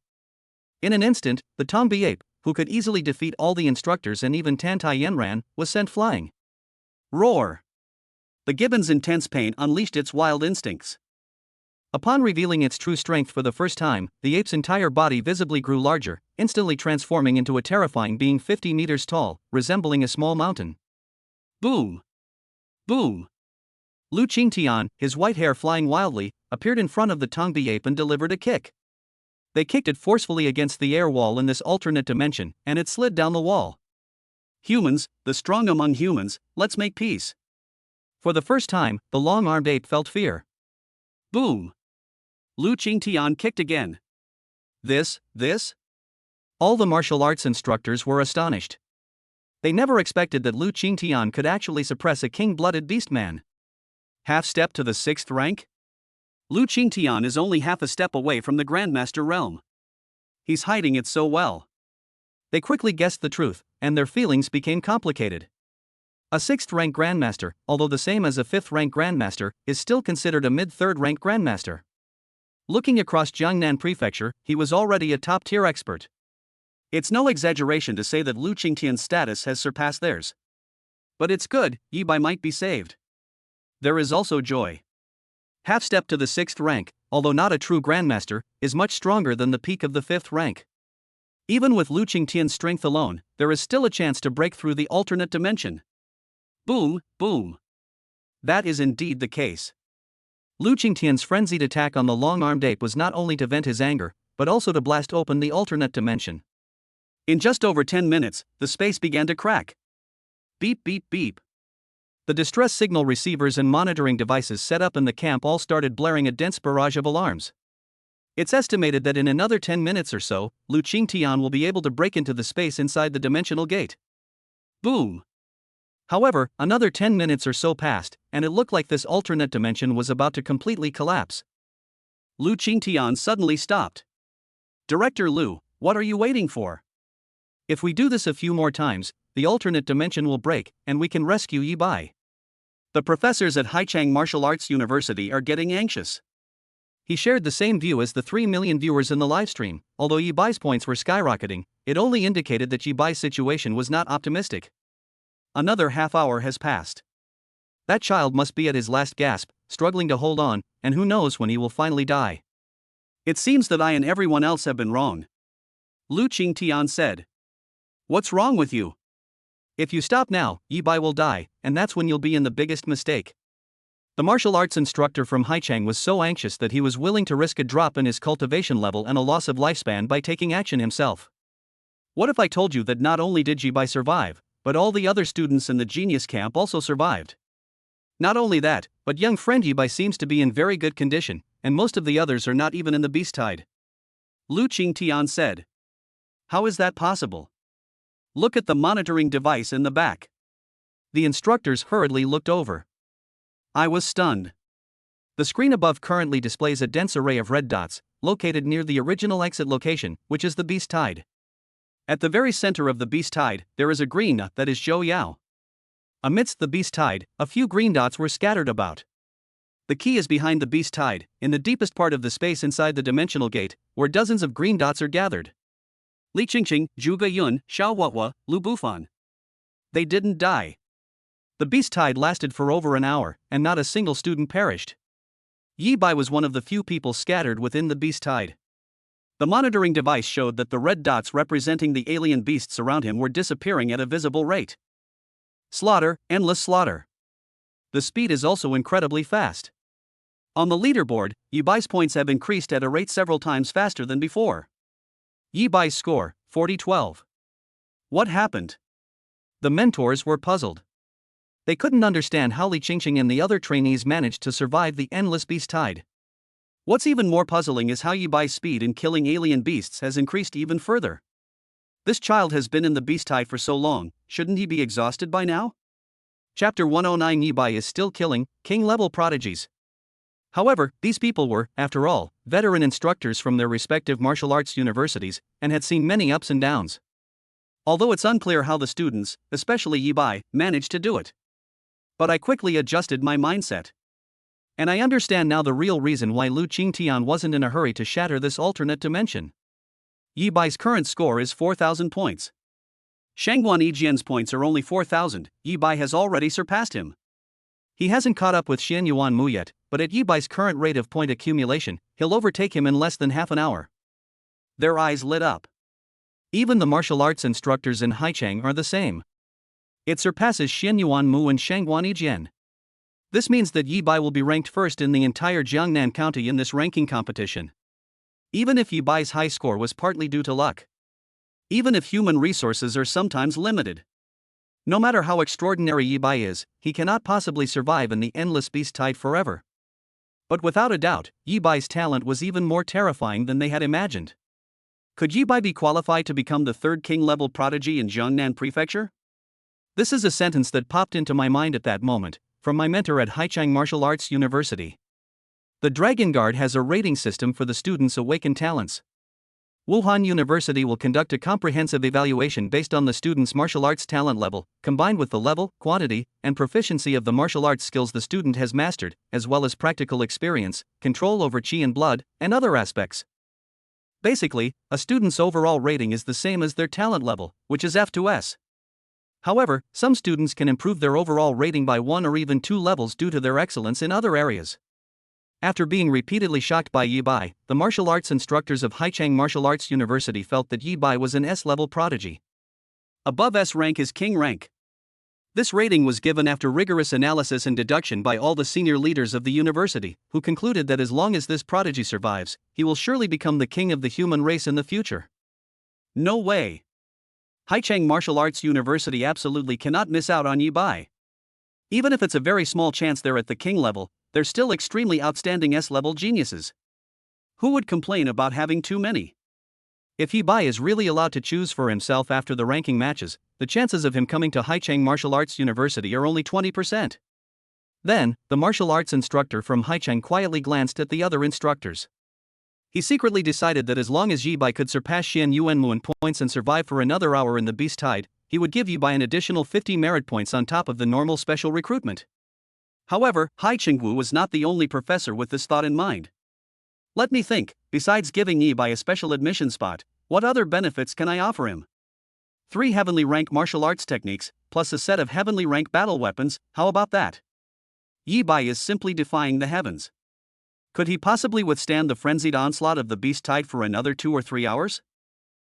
Speaker 1: In an instant, the Tombi ape, who could easily defeat all the instructors and even Tantai Yanran, was sent flying.
Speaker 2: Roar! The gibbon's intense pain unleashed its wild instincts.
Speaker 1: Upon revealing its true strength for the first time, the ape's entire body visibly grew larger, instantly transforming into a terrifying being 50 meters tall, resembling a small mountain.
Speaker 2: Boom! Boom!
Speaker 1: Lu Qingtian, his white hair flying wildly, appeared in front of the Tongbi ape and delivered a kick. They kicked it forcefully against the air wall in this alternate dimension, and it slid down the wall.
Speaker 2: Humans, the strong among humans, let's make peace.
Speaker 1: For the first time, the long-armed ape felt fear.
Speaker 2: Boom! Lu Qingtian kicked again.
Speaker 1: This? All the martial arts instructors were astonished. They never expected that Lu Qingtian could actually suppress a king-blooded beastman.
Speaker 2: Half step to the 6th rank? Lu Qingtian is only half a step away from the Grandmaster realm. He's hiding it so well.
Speaker 1: They quickly guessed the truth, and their feelings became complicated. A 6th rank Grandmaster, although the same as a 5th rank Grandmaster, is still considered a mid-3rd rank Grandmaster. Looking across Jiangnan Prefecture, he was already a top-tier expert.
Speaker 2: It's no exaggeration to say that Lu Qingtian's status has surpassed theirs. But it's good, Yi Bai might be saved. There is also joy.
Speaker 1: Half step to the 6th rank, although not a true Grandmaster, is much stronger than the peak of the 5th rank. Even with Lu Qingtian's strength alone, there is still a chance to break through the alternate dimension.
Speaker 2: Boom, boom. That is indeed the case.
Speaker 1: Lu Qingtian's frenzied attack on the long-armed ape was not only to vent his anger, but also to blast open the alternate dimension.
Speaker 2: In just over 10 minutes, the space began to crack. Beep beep beep.
Speaker 1: The distress signal receivers and monitoring devices set up in the camp all started blaring a dense barrage of alarms. It's estimated that in another 10 minutes or so, Lu Qingtian will be able to break into the space inside the dimensional gate.
Speaker 2: Boom!
Speaker 1: However, another 10 minutes or so passed, and it looked like this alternate dimension was about to completely collapse.
Speaker 2: Lu Qingtian suddenly stopped. Director Lu, what are you waiting for?
Speaker 1: If we do this a few more times, the alternate dimension will break, and we can rescue Yi Bai.
Speaker 2: The professors at Haichang Martial Arts University are getting anxious.
Speaker 1: He shared the same view as the 3 million viewers in the livestream. Although Yi Bai's points were skyrocketing, it only indicated that Yi Bai's situation was not optimistic.
Speaker 2: Another half hour has passed.
Speaker 1: That child must be at his last gasp, struggling to hold on, and who knows when he will finally die.
Speaker 2: It seems that I and everyone else have been wrong. Lu Qingtian said. What's wrong with you?
Speaker 1: If you stop now, Yi Bai will die, and that's when you'll be in the biggest mistake. The martial arts instructor from Haichang was so anxious that he was willing to risk a drop in his cultivation level and a loss of lifespan by taking action himself. What if I told you that not only did Yi Bai survive, but all the other students in the genius camp also survived? Not only that, but young friend Yi Bai seems to be in very good condition, and most of the others are not even in the beast tide.
Speaker 2: Lu Qingtian said. How is that possible? Look at the monitoring device in the back.
Speaker 1: The instructors hurriedly looked over.
Speaker 2: I was stunned.
Speaker 1: The screen above currently displays a dense array of red dots, located near the original exit location, which is the beast tide. At the very center of the beast tide, there is a green dot that is Zhou Yao. Amidst the beast tide, a few green dots were scattered about. The key is behind the beast tide, in the deepest part of the space inside the dimensional gate, where dozens of green dots are gathered.
Speaker 2: Li Qingqing, Zhu Geyun, Xiao Huahua, Lu Bufan. They didn't die.
Speaker 1: The beast tide lasted for over an hour, and not a single student perished. Yi Bai was one of the few people scattered within the beast tide.
Speaker 2: The monitoring device showed that the red dots representing the alien beasts around him were disappearing at a visible rate. Slaughter, endless slaughter. The speed is also incredibly fast. On the leaderboard, Yi Bai's points have increased at a rate several times faster than before. Yi Bai's score, 40-12. What happened? The mentors were puzzled. They couldn't understand how Li Qingqing and the other trainees managed to survive the endless beast tide. What's even more puzzling is how Yi Bai's speed in killing alien beasts has increased even further. This child has been in the beast tide for so long, shouldn't he be exhausted by now? Chapter 109. Yi Bai is still killing king-level prodigies. However, these people were, after all, veteran instructors from their respective martial arts universities, and had seen many ups and downs. Although it's unclear how the students, especially Yi Bai, managed to do it. But I quickly adjusted my mindset. And I understand now the real reason why Lu Qingtian wasn't in a hurry to shatter this alternate dimension. Yi Bai's current score is 4,000 points. Shangguan Yijian's points are only 4,000, Yi Bai has already surpassed him. He hasn't caught up with Xian Yuan Mu yet, but at Yi Bai's current rate of point accumulation, he'll overtake him in less than half an hour. Their eyes lit up. Even the martial arts instructors in Haichang are the same. It surpasses Xian Yuan Mu and Shangguan Yijian. This means that Yi Bai will be ranked first in the entire Jiangnan County in this ranking competition. Even if Yi Bai's high score was partly due to luck. Even if human resources are sometimes limited. No matter how extraordinary Yi Bai is, he cannot possibly survive in the endless beast tide forever. But without a doubt, Yi Bai's talent was even more terrifying than they had imagined. Could Yi Bai be qualified to become the third king-level prodigy in Jiangnan Prefecture? This is a sentence that popped into my mind at that moment, from my mentor at Haichang Martial Arts University. The Dragon Guard has a rating system for the students' awakened talents. Wuhan University will conduct a comprehensive evaluation based on the student's martial arts talent level, combined with the level, quantity, and proficiency of the martial arts skills the student has mastered, as well as practical experience, control over qi and blood, and other aspects. Basically, a student's overall rating is the same as their talent level, which is F to S. However, some students can improve their overall rating by 1 or even 2 levels due to their excellence in other areas. After being repeatedly shocked by Yi Bai, the martial arts instructors of Haichang Martial Arts University felt that Yi Bai was an S-level prodigy. Above S rank is King rank. This rating was given after rigorous analysis and deduction by all the senior leaders of the university, who concluded that as long as this prodigy survives, he will surely become the king of the human race in the future. No way. Haichang Martial Arts University absolutely cannot miss out on Yi Bai. Even if it's a very small chance they're at the king level, they're still extremely outstanding S-level geniuses. Who would complain about having too many? If Yi Bai is really allowed to choose for himself after the ranking matches, the chances of him coming to Haichang Martial Arts University are only 20%. Then, the martial arts instructor from Haichang quietly glanced at the other instructors. He secretly decided that as long as Yi Bai could surpass Xian Yuanmu in points and survive for another hour in the beast tide, he would give Yi Bai an additional 50 merit points on top of the normal special recruitment. However, Hai Chingwu was not the only professor with this thought in mind. Let me think, besides giving Yi Bai a special admission spot, what other benefits can I offer him? 3 heavenly rank martial arts techniques, plus a set of heavenly rank battle weapons, how about that? Yi Bai is simply defying the heavens. Could he possibly withstand the frenzied onslaught of the beast tide for another 2 or 3 hours?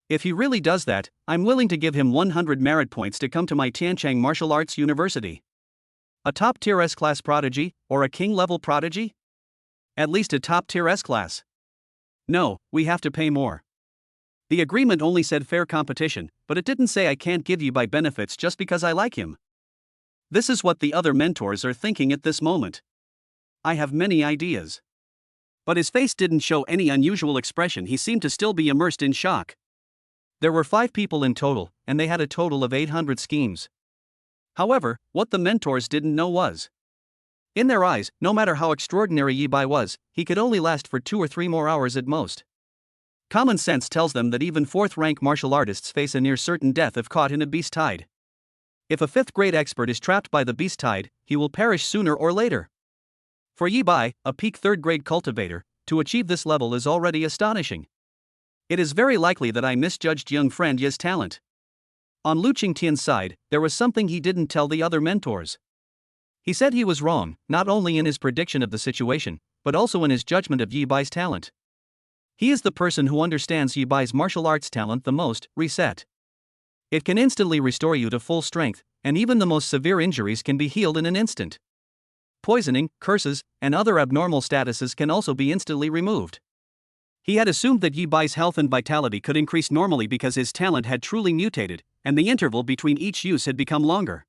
Speaker 2: If he really does that, I'm willing to give him 100 merit points to come to my Tianchang Martial Arts University. A top-tier S-class prodigy, or a king-level prodigy? At least a top-tier S-class. No, we have to pay more. The agreement only said fair competition, but it didn't say I can't give Yi Bai benefits just because I like him. This is what the other mentors are thinking at this moment. I have many ideas. But his face didn't show any unusual expression. He seemed to still be immersed in shock. There were 5 people in total, and they had a total of 800 schemes. However, what the mentors didn't know was, in their eyes, no matter how extraordinary Yi Bai was, he could only last for 2 or 3 more hours at most. Common sense tells them that even 4th-rank martial artists face a near-certain death if caught in a beast tide. If a 5th-grade expert is trapped by the beast tide, he will perish sooner or later. For Yi Bai, a peak 3rd-grade cultivator, to achieve this level is already astonishing. It is very likely that I misjudged young friend Ye's talent. On Lu Qingtian's side, there was something he didn't tell the other mentors. He said he was wrong, not only in his prediction of the situation, but also in his judgment of Yi Bai's talent. He is the person who understands Yi Bai's martial arts talent the most. Reset.
Speaker 1: It can instantly restore you to full strength, and even the most severe injuries can be healed in an instant. Poisoning, curses, and other abnormal statuses can also be instantly removed. He had assumed that Yi Bai's health and vitality could increase normally because his talent had truly mutated, and the interval between each use had become longer.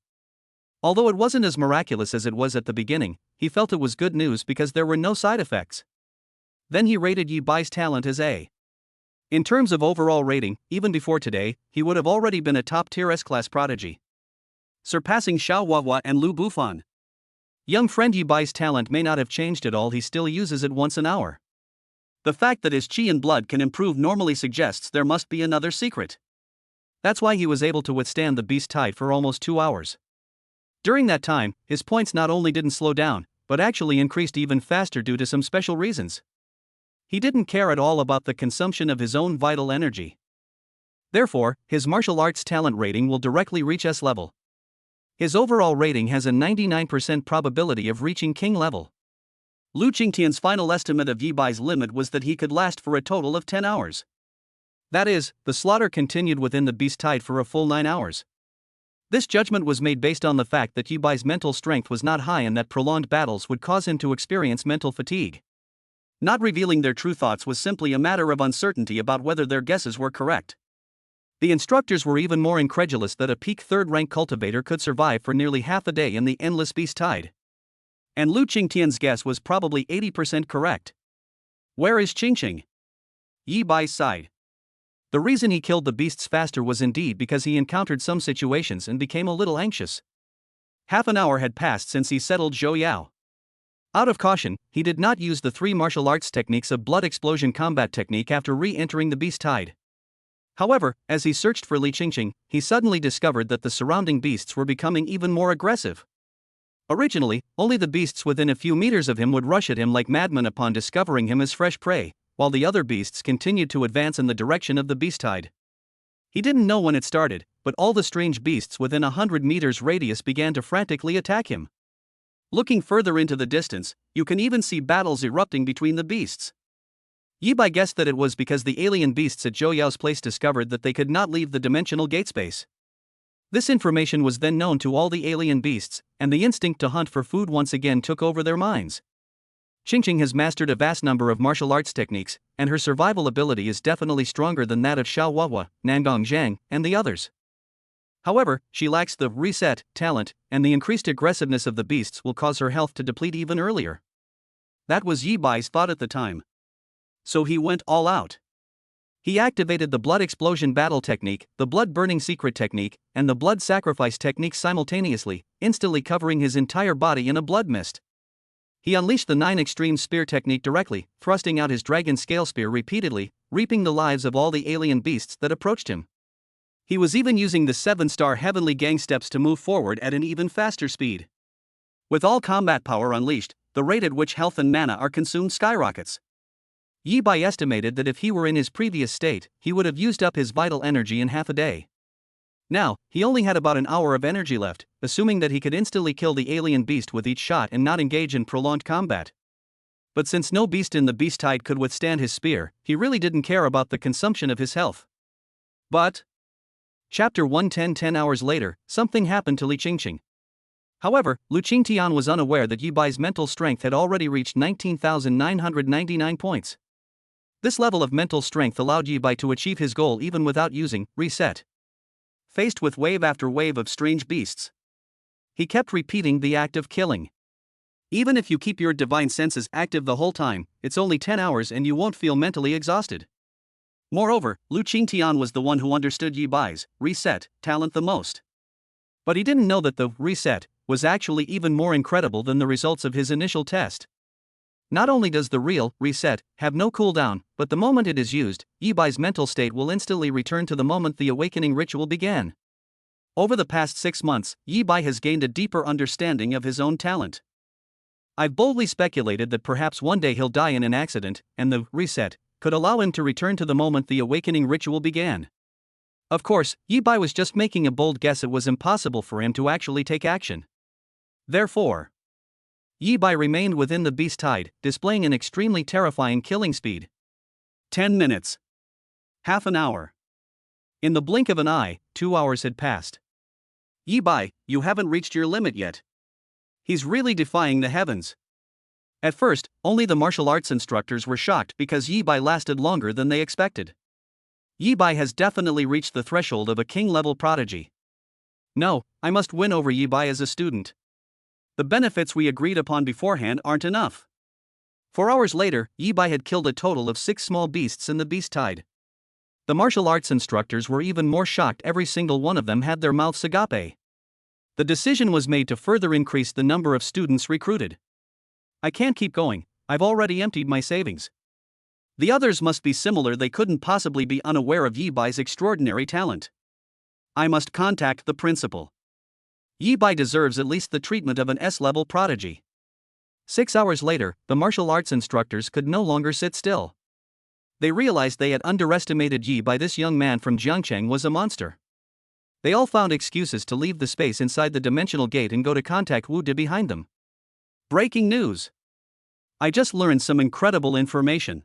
Speaker 1: Although it wasn't as miraculous as it was at the beginning, he felt it was good news because there were no side effects. Then he rated Yi Bai's talent as A. In terms of overall rating, even before today, he would have already been a top-tier S-class prodigy, surpassing Xiao Huahua and Lu Bufan. Young friend Yi Bai's talent may not have changed at all, he still uses it once an hour. The fact that his qi and blood can improve normally suggests there must be another secret. That's why he was able to withstand the beast tide for almost 2 hours. During that time, his points not only didn't slow down, but actually increased even faster due to some special reasons. He didn't care at all about the consumption of his own vital energy. Therefore, his martial arts talent rating will directly reach S level. His overall rating has a 99% probability of reaching king level. Lu Qingtian's final estimate of Yi Bai's limit was that he could last for a total of 10 hours. That is, the slaughter continued within the beast tide for a full 9 hours. This judgment was made based on the fact that Yi Bai's mental strength was not high and that prolonged battles would cause him to experience mental fatigue. Not revealing their true thoughts was simply a matter of uncertainty about whether their guesses were correct. The instructors were even more incredulous that a peak third-rank cultivator could survive for nearly half a day in the endless beast tide. And Lu Qingtian's guess was probably 80% correct. Where is Qingqing? Yi Bai sighed. The reason he killed the beasts faster was indeed because he encountered some situations and became a little anxious. Half an hour had passed since he settled Zhou Yao. Out of caution, he did not use the 3 martial arts techniques of blood explosion combat technique after re-entering the beast tide. However, as he searched for Li Qingqing, he suddenly discovered that the surrounding beasts were becoming even more aggressive. Originally, only the beasts within a few meters of him would rush at him like madmen upon discovering him as fresh prey, while the other beasts continued to advance in the direction of the beast tide. He didn't know when it started, but all the strange beasts within 100 meters radius began to frantically attack him. Looking further into the distance, you can even see battles erupting between the beasts. Yi Bai guessed that it was because the alien beasts at Zhou Yao's place discovered that they could not leave the dimensional gate space. This information was then known to all the alien beasts, and the instinct to hunt for food once again took over their minds. Qingqing has mastered a vast number of martial arts techniques, and her survival ability is definitely stronger than that of Xiao Huahua, Nangong Zhang, and the others. However, she lacks the reset talent, and the increased aggressiveness of the beasts will cause her health to deplete even earlier. That was Yi Bai's thought at the time. So he went all out. He activated the blood explosion battle technique, the blood burning secret technique, and the blood sacrifice technique simultaneously, instantly covering his entire body in a blood mist. He unleashed the 9 extreme spear technique directly, thrusting out his dragon scale spear repeatedly, reaping the lives of all the alien beasts that approached him. He was even using the 7-star heavenly gang steps to move forward at an even faster speed. With all combat power unleashed, the rate at which health and mana are consumed skyrockets. Yi Bai estimated that if he were in his previous state, he would have used up his vital energy in half a day. Now, he only had about an hour of energy left, assuming that he could instantly kill the alien beast with each shot and not engage in prolonged combat. But since no beast in the beast tide could withstand his spear, he really didn't care about the consumption of his health. But Chapter 110 10 hours later, something happened to Li Qingqing. However, Lu Qingtian was unaware that Yi Bai's mental strength had already reached 19,999 points. This level of mental strength allowed Yi Bai to achieve his goal even without using reset. Faced with wave after wave of strange beasts, he kept repeating the act of killing. Even if you keep your divine senses active the whole time, it's only 10 hours and you won't feel mentally exhausted. Moreover, Lu Qingtian was the one who understood Yi Bai's reset talent the most. But he didn't know that the reset was actually even more incredible than the results of his initial test. Not only does the real reset have no cooldown, but the moment it is used, Yi Bai's mental state will instantly return to the moment the awakening ritual began. Over the past 6 months, Yi Bai has gained a deeper understanding of his own talent. I've boldly speculated that perhaps one day he'll die in an accident, and the reset could allow him to return to the moment the awakening ritual began. Of course, Yi Bai was just making a bold guess. It was impossible for him to actually take action. Therefore, Yi Bai remained within the beast tide, displaying an extremely terrifying killing speed. 10 minutes. Half an hour.
Speaker 2: In the blink of an eye, 2 hours had passed. Yi Bai, you haven't reached your limit yet. He's really defying the heavens. At first, only the martial arts instructors were shocked because Yi Bai lasted longer than they expected. Yi Bai has definitely reached the threshold of a king-level prodigy. No, I must win over Yi Bai as a student. The benefits we agreed upon beforehand aren't enough. 4 hours later, Yi Bai had killed a total of 6 small beasts in the beast tide. The martial arts instructors were even more shocked. Every single one of them had their mouths agape. The decision was made to further increase the number of students recruited. I can't keep going, I've already emptied my savings. The others must be similar, they couldn't possibly be unaware of Yi Bai's extraordinary talent. I must contact the principal. Yi Bai deserves at least the treatment of an S-level prodigy. 6 hours later, the martial arts instructors could no longer sit still. They realized they had underestimated Yi Bai. This young man from Jiangcheng was a monster. They all found excuses to leave the space inside the dimensional gate and go to contact Wu De behind them. Breaking news! I just learned some incredible information.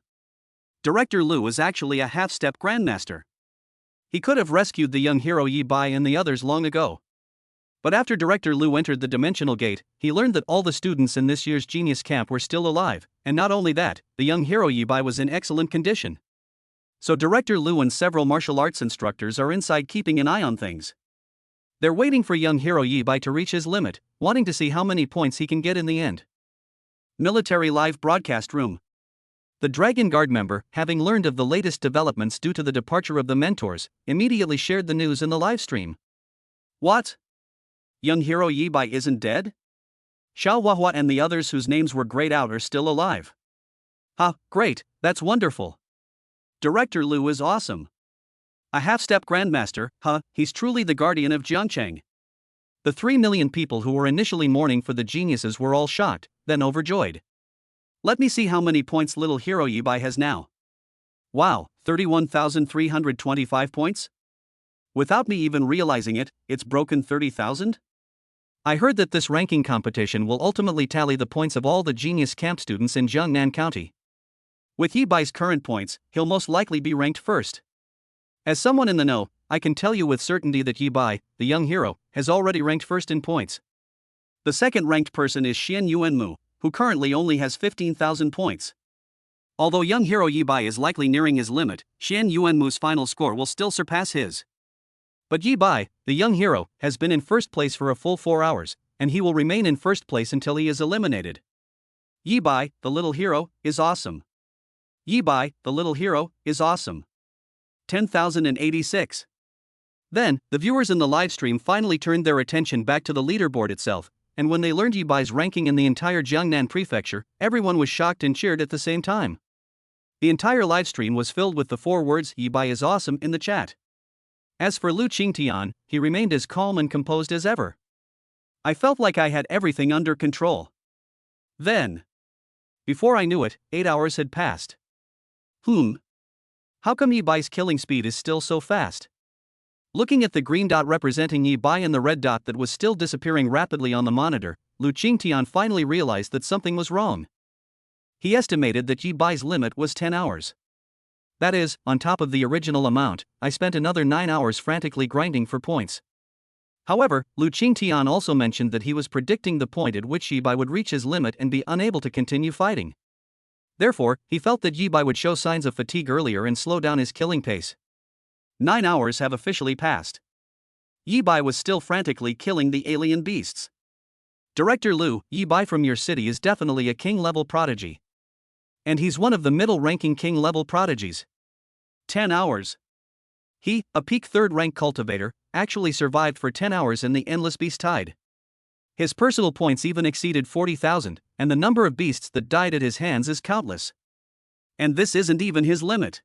Speaker 2: Director Liu is actually a half-step grandmaster. He could have rescued the young hero Yi Bai and the others long ago. But after Director Liu entered the dimensional gate, he learned that all the students in this year's genius camp were still alive, and not only that, the young hero Yi Bai was in excellent condition. So Director Liu and several martial arts instructors are inside keeping an eye on things. They're waiting for young hero Yi Bai to reach his limit, wanting to see how many points he can get in the end. Military live broadcast room. The Dragon Guard member, having learned of the latest developments due to the departure of the mentors, immediately shared the news in the live stream. What? Young hero Yi Bai isn't dead? Xiao Huahua and the others whose names were grayed out are still alive. Ha, great, that's wonderful. Director Liu is awesome. A half-step grandmaster, he's truly the guardian of Jiangcheng. The 3 million people who were initially mourning for the geniuses were all shocked, then overjoyed. Let me see how many points little hero Yi Bai has now. Wow, 31,325 points? Without me even realizing it, it's broken 30,000? I heard that this ranking competition will ultimately tally the points of all the genius camp students in Jiangnan County. With Yi Bai's current points, he'll most likely be ranked first. As someone in the know, I can tell you with certainty that Yi Bai, the young hero, has already ranked first in points. The second ranked person is Xian Yuanmu, who currently only has 15,000 points. Although young hero Yi Bai is likely nearing his limit, Xian Yuanmu's final score will still surpass his. But Yi Bai, the young hero, has been in first place for a full 4 hours, and he will remain in first place until he is eliminated. Yi Bai, the little hero, is awesome. Yi Bai, the little hero, is awesome. 10,086. Then, the viewers in the livestream finally turned their attention back to the leaderboard itself, and when they learned Yi Bai's ranking in the entire Jiangnan prefecture, everyone was shocked and cheered at the same time. The entire livestream was filled with the 4 words "Yi Bai is awesome" in the chat. As for Lu Qingtian, he remained as calm and composed as ever. I felt like I had everything under control. Then, before I knew it, 8 hours had passed. How come Yi Bai's killing speed is still so fast? Looking at the green dot representing Yi Bai and the red dot that was still disappearing rapidly on the monitor, Lu Qingtian finally realized that something was wrong. He estimated that Yi Bai's limit was 10 hours. That is, on top of the original amount, I spent another 9 hours frantically grinding for points. However, Lu Qingtian also mentioned that he was predicting the point at which Yi Bai would reach his limit and be unable to continue fighting. Therefore, he felt that Yi Bai would show signs of fatigue earlier and slow down his killing pace. 9 hours have officially passed. Yi Bai was still frantically killing the alien beasts. Director Liu, Yi Bai from your city is definitely a king-level prodigy. And he's one of the middle-ranking king-level prodigies. 10 hours. He, a peak third-rank cultivator, actually survived for 10 hours in the endless beast tide. His personal points even exceeded 40,000, and the number of beasts that died at his hands is countless. And this isn't even his limit.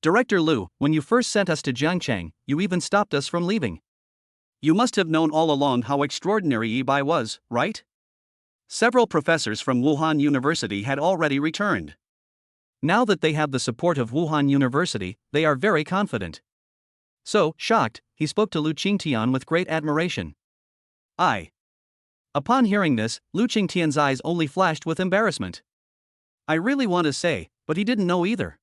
Speaker 2: Director Liu, when you first sent us to Jiangcheng, you even stopped us from leaving. You must have known all along how extraordinary Yi Bai was, right? Several professors from Wuhan University had already returned. Now that they have the support of Wuhan University, they are very confident. So, shocked, he spoke to Lu Qingtian with great admiration. Upon hearing this, Lu Qingtian's eyes only flashed with embarrassment. I really want to say, but he didn't know either.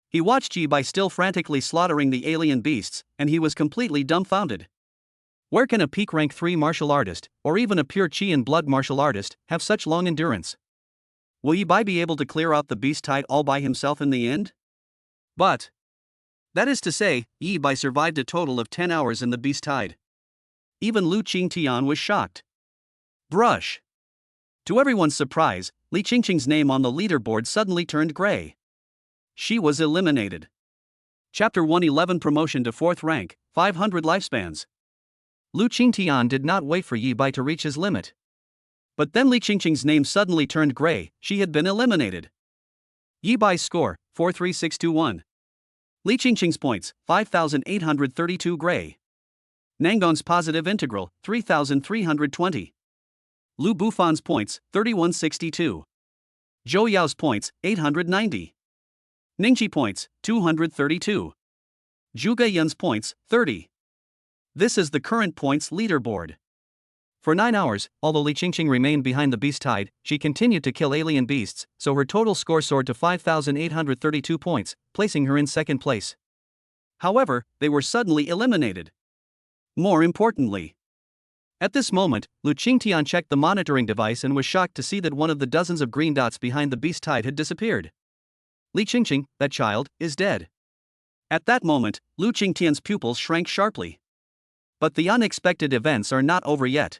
Speaker 2: He watched Yi Bai still frantically slaughtering the alien beasts, and he was completely dumbfounded. Where can a peak rank 3 martial artist, or even a pure chi and blood martial artist, have such long endurance? Will Yi Bai be able to clear out the beast tide all by himself in the end? But that is to say, Yi Bai survived a total of 10 hours in the beast tide. Even Lu Qingtian was shocked. Brush. To everyone's surprise, Li Qingqing's name on the leaderboard suddenly turned gray. She was eliminated. Chapter 111 Promotion to 4th rank, 500 lifespans.
Speaker 1: Lu Qingtian did not wait for Yi Bai to reach his limit.
Speaker 2: But then Li Qingqing's name suddenly turned gray, she had been eliminated. Yi Bai's score, 43621. Li Qingqing's points, 5,832 gray. Nangong's positive integral, 3,320. Lu Bufan's points, 3162. Zhou Yao's points, 890. Ningqi points, 232. Zhuge Yun's points, 30. This is the current points leaderboard.
Speaker 1: For 9 hours, although Li Qingqing remained behind the beast tide, she continued to kill alien beasts, so her total score soared to 5,832 points, placing her in second place.
Speaker 2: However, they were suddenly eliminated. More importantly, at this moment, Lu Qingtian checked the monitoring device and was shocked to see that one of the dozens of green dots behind the beast tide had disappeared.
Speaker 1: Li Qingqing, that child, is dead.
Speaker 2: At that moment, Lu Qingtian's pupils shrank sharply. But the unexpected events are not over yet.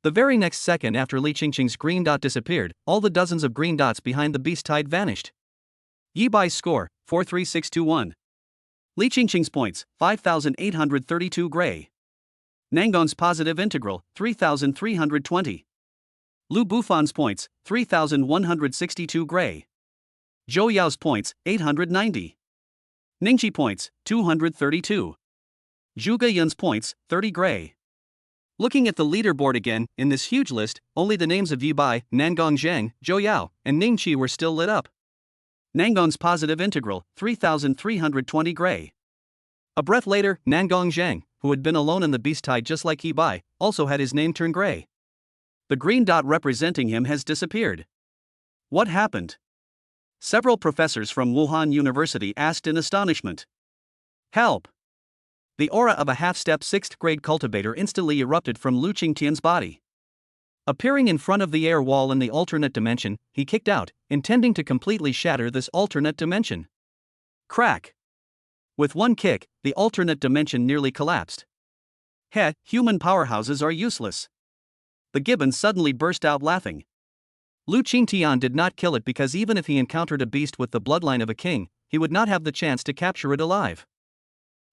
Speaker 1: The very next second after Li Qingqing's green dot disappeared, all the dozens of green dots behind the beast tide vanished.
Speaker 2: Yi Bai's score, 43621. Li Qingqing's points, 5,832 gray. Nangong's positive integral, 3,320. Lu Bufan's points, 3,162 gray. Zhou Yao's points, 890. Ningqi points, 232. Zhuge Yun's points, 30 gray. Looking at the leaderboard again, in this huge list, only the names of Yi Bai, Nangong Zheng, Zhou Yao, and Ningqi were still lit up. Nangong's positive integral, 3,320 gray. A breath later, Nangong Zheng, who had been alone in the beast tide just like Yi Bai, also had his name turn gray. The green dot representing him has disappeared. What happened? Several professors from Wuhan University asked in astonishment. Help! The aura of a half-step 6th grade cultivator instantly erupted from Lu Qingtian's body. Appearing in front of the air wall in the alternate dimension, he kicked out, intending to completely shatter this alternate dimension. Crack! With one kick, the alternate dimension nearly collapsed. Heh, human powerhouses are useless. The gibbon suddenly burst out laughing.
Speaker 1: Lu Qingtian did not kill it because even if he encountered a beast with the bloodline of a king, he would not have the chance to capture it alive.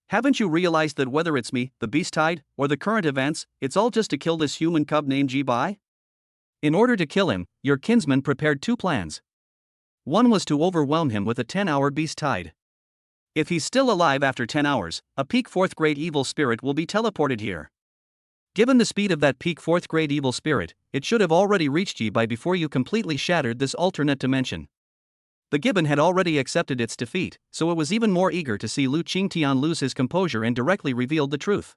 Speaker 2: Haven't you realized that whether it's me, the beast tide, or the current events, it's all just to kill this human cub named Yi Bai?
Speaker 1: In order to kill him, your kinsman prepared 2 plans. One was to overwhelm him with a 10-hour beast tide.
Speaker 2: If he's still alive after 10 hours, a peak 4th grade evil spirit will be teleported here.
Speaker 1: Given the speed of that peak 4th grade evil spirit, it should have already reached Yi Bai before you completely shattered this alternate dimension. The gibbon had already accepted its defeat, so it was even more eager to see Lu Qingtian lose his composure and directly revealed the truth.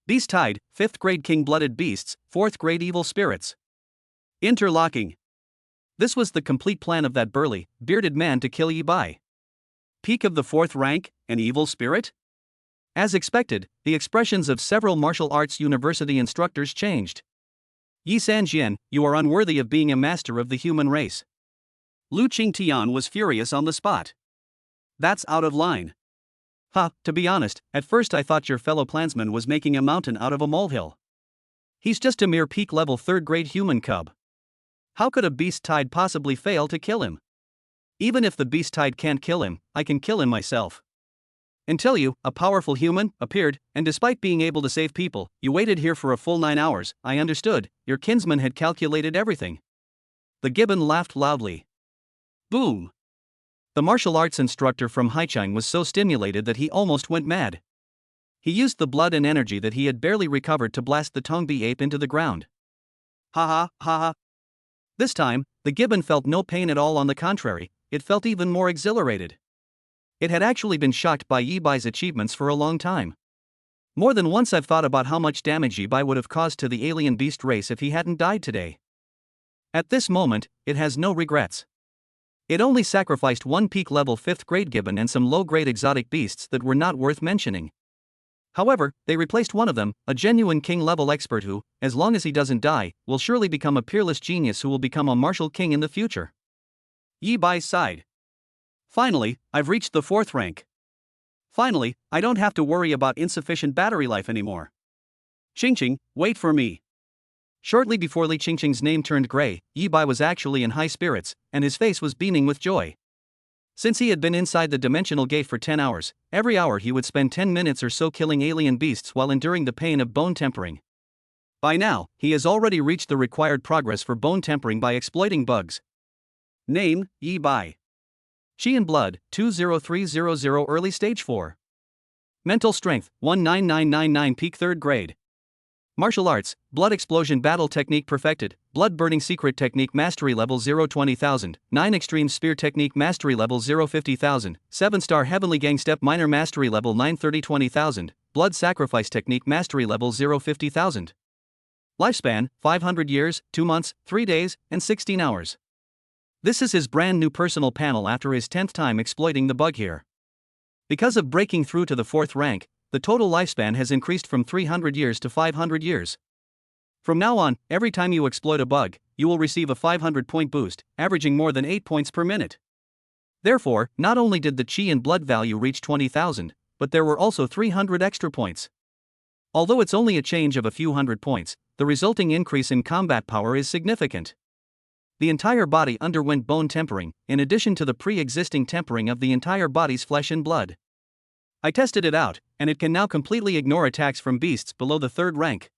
Speaker 1: Beast tide, 5th grade king-blooded beasts, 4th grade evil spirits. Interlocking. This was the complete plan of that burly, bearded man to kill Yi Bai. Peak of the 4th rank, an evil spirit? As expected, the expressions of several martial arts university instructors changed. Yi Sanjian, you are unworthy of being a master of the human race. Lu Qingtian was furious on the spot. That's out of line. To be honest, at first I thought your fellow clansman was making a mountain out of a molehill. He's just a mere peak level 3rd grade human cub. How could a beast tide possibly fail to kill him? Even if the beast tide can't kill him, I can kill him myself. Until you, a powerful human, appeared, and despite being able to save people, you waited here for a full 9 hours, I understood, your kinsman had calculated everything. The gibbon laughed loudly. Boom! The martial arts instructor from Haichang was so stimulated that he almost went mad. He used the blood and energy that he had barely recovered to blast the Tongbi ape into the ground. Ha ha, ha ha. This time, the gibbon felt no pain at all, on the contrary, it felt even more exhilarated. It had actually been shocked by Yi Bai's achievements for a long time. More than once I've thought about how much damage Yi Bai would have caused to the alien beast race if he hadn't died today. At this moment, it has no regrets. It only sacrificed one peak level 5th grade gibbon and some low grade exotic beasts that were not worth mentioning. However, they replaced one of them, a genuine king level expert who, as long as he doesn't die, will surely become a peerless genius who will become a martial king in the future. Yi Bai sighed. Finally, I've reached the 4th rank. Finally, I don't have to worry about insufficient battery life anymore. Qingqing, wait for me. Shortly before Li Qingqing's name turned gray, Yi Bai was actually in high spirits, and his face was beaming with joy. Since he had been inside the dimensional gate for 10 hours, every hour he would spend 10 minutes or so killing alien beasts while enduring the pain of bone tempering. By now, he has already reached the required progress for bone tempering by exploiting bugs. Name, Yi Bai. Qi and Blood, 20300 Early Stage 4. Mental Strength, 19999 Peak 3rd Grade. Martial Arts, Blood Explosion Battle Technique Perfected, Blood Burning Secret Technique Mastery Level 020,000, 9 Extreme Spear Technique Mastery Level 050,000, 7-Star Heavenly Gang Step Minor Mastery Level 930,20,000, Blood Sacrifice Technique Mastery Level 050,000. Lifespan, 500 years, 2 months, 3 days, and 16 hours. This is his brand new personal panel after his 10th time exploiting the bug here. Because of breaking through to the 4th rank, the total lifespan has increased from 300 years to 500 years. From now on, every time you exploit a bug, you will receive a 500-point boost, averaging more than 8 points per minute. Therefore, not only did the Qi and Blood value reach 20,000, but there were also 300 extra points. Although it's only a change of a few hundred points, the resulting increase in combat power is significant. The entire body underwent bone tempering, in addition to the pre-existing tempering of the entire body's flesh and blood. I tested it out, and it can now completely ignore attacks from beasts below the 3rd rank.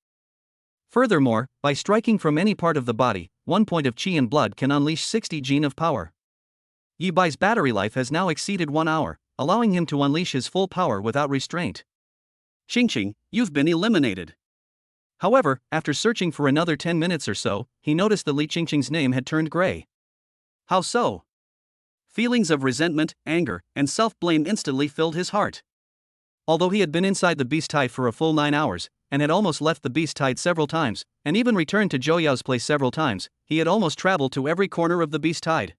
Speaker 1: Furthermore, by striking from any part of the body, 1 point of Qi and Blood can unleash 60 gene of power. Yi Bai's battery life has now exceeded 1 hour, allowing him to unleash his full power without restraint. Qingqing, you've been eliminated. However, after searching for another 10 minutes or so, he noticed that Li Qingqing's name had turned gray. How so? Feelings of resentment, anger, and self-blame instantly filled his heart. Although he had been inside the beast tide for a full 9 hours, and had almost left the beast tide several times, and even returned to Zhou Yao's place several times, he had almost traveled to every corner of the beast tide.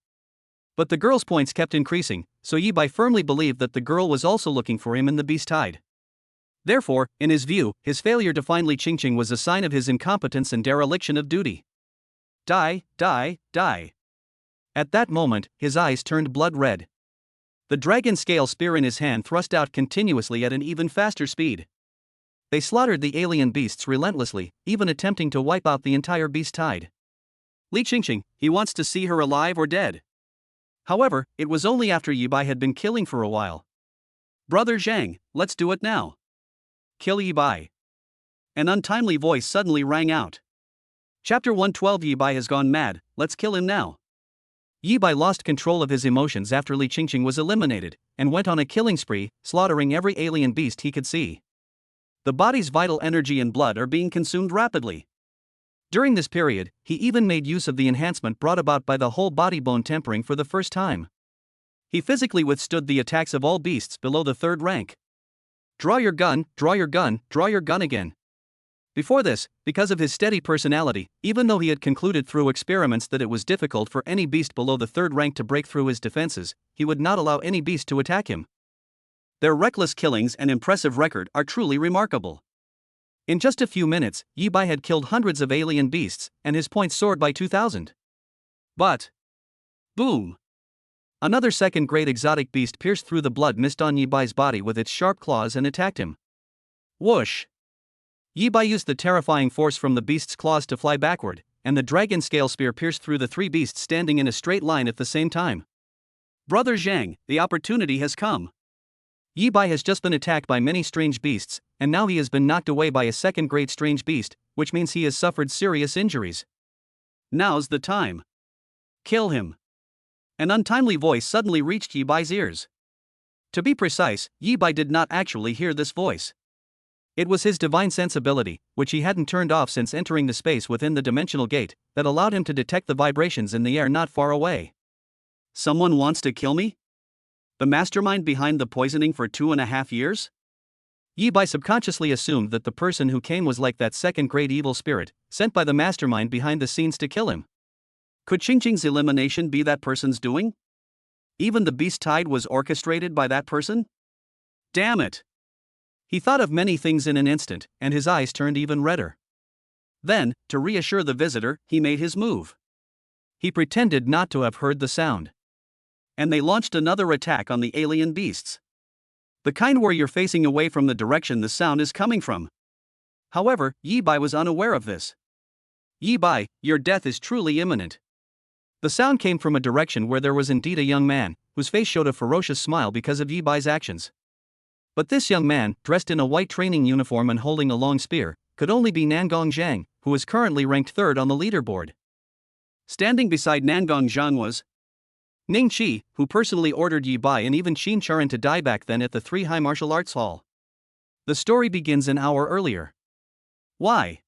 Speaker 1: But the girl's points kept increasing, so Yi Bai firmly believed that the girl was also looking for him in the beast tide. Therefore, in his view, his failure to find Li Qingqing was a sign of his incompetence and dereliction of duty. Die, die, die. At that moment, his eyes turned blood red. The dragon scale spear in his hand thrust out continuously at an even faster speed. They slaughtered the alien beasts relentlessly, even attempting to wipe out the entire beast tide. Li Qingqing, he wants to see her alive or dead. However, it was only after Yi Bai had been killing for a while. Brother Zhang, let's do it now. Kill Yi Bai. An untimely voice suddenly rang out. Chapter 112. Yi Bai has gone mad, let's kill him now. Yi Bai lost control of his emotions after Li Qingqing was eliminated, and went on a killing spree, slaughtering every alien beast he could see. The body's vital energy and blood are being consumed rapidly. During this period, he even made use of the enhancement brought about by the whole body bone tempering for the first time. He physically withstood the attacks of all beasts below the 3rd rank. Draw your gun, draw your gun, draw your gun again. Before this, because of his steady personality, even though he had concluded through experiments that it was difficult for any beast below the 3rd rank to break through his defenses, he would not allow any beast to attack him. Their reckless killings and impressive record are truly remarkable. In just a few minutes, Yi Bai had killed hundreds of alien beasts, and his points soared by 2,000. But... boom! Another 2nd-grade exotic beast pierced through the blood mist on Yi Bai's body with its sharp claws and attacked him. Whoosh! Yi Bai used the terrifying force from the beast's claws to fly backward, and the dragon scale spear pierced through the 3 beasts standing in a straight line at the same time. Brother Zhang, the opportunity has come. Yi Bai has just been attacked by many strange beasts, and now he has been knocked away by a 2nd-grade strange beast, which means he has suffered serious injuries. Now's the time. Kill him. An untimely voice suddenly reached Yi Bai's ears. To be precise, Yi Bai did not actually hear this voice. It was his divine sensibility, which he hadn't turned off since entering the space within the dimensional gate, that allowed him to detect the vibrations in the air not far away. Someone wants to kill me? The mastermind behind the poisoning for 2.5 years? Yi Bai subconsciously assumed that the person who came was like that 2nd-grade evil spirit, sent by the mastermind behind the scenes to kill him. Could Qingqing's elimination be that person's doing?
Speaker 2: Even the beast tide was orchestrated by that person? Damn it! He thought of many things in an instant, and his eyes turned even redder. Then, to reassure the visitor, he made his move. He pretended not to have heard the sound. And they launched another attack on the alien beasts. The kind where you're facing away from the direction the sound is coming from. However, Yi Bai was unaware of this. Yi Bai, your death is truly imminent. The sound came from a direction where there was indeed a young man, whose face showed a ferocious smile because of Yi Bai's actions. But this young man, dressed in a white training uniform and holding a long spear, could only be Nangong Zhang, who is currently ranked third on the leaderboard. Standing beside Nangong Zhang was Ning Qi, who personally ordered Yi Bai and even Qin Charan to die back then at the 3 High Martial Arts Hall. The story begins an hour earlier. Why?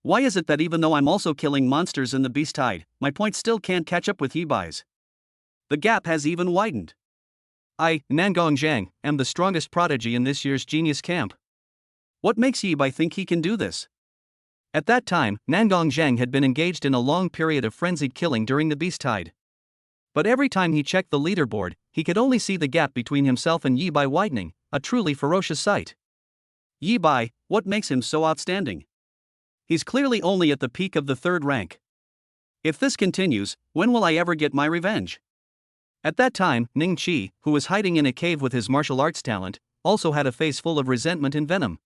Speaker 2: Why is it that even though I'm also killing monsters in the beast tide, my points still can't catch up with Yi Bai's? The gap has even widened. I, Nangong Zhang, am the strongest prodigy in this year's genius camp. What makes Yi Bai think he can do this? At that time, Nangong Zhang had been engaged in a long period of frenzied killing during the beast tide. But every time he checked the leaderboard, he could only see the gap between himself and Yi Bai widening, a truly ferocious sight. Yi Bai, what makes him so outstanding? He's clearly only at the peak of the 3rd rank. If this continues, when will I ever get my revenge? At that time, Ning Qi, who was hiding in a cave with his martial arts talent, also had a face full of resentment and venom.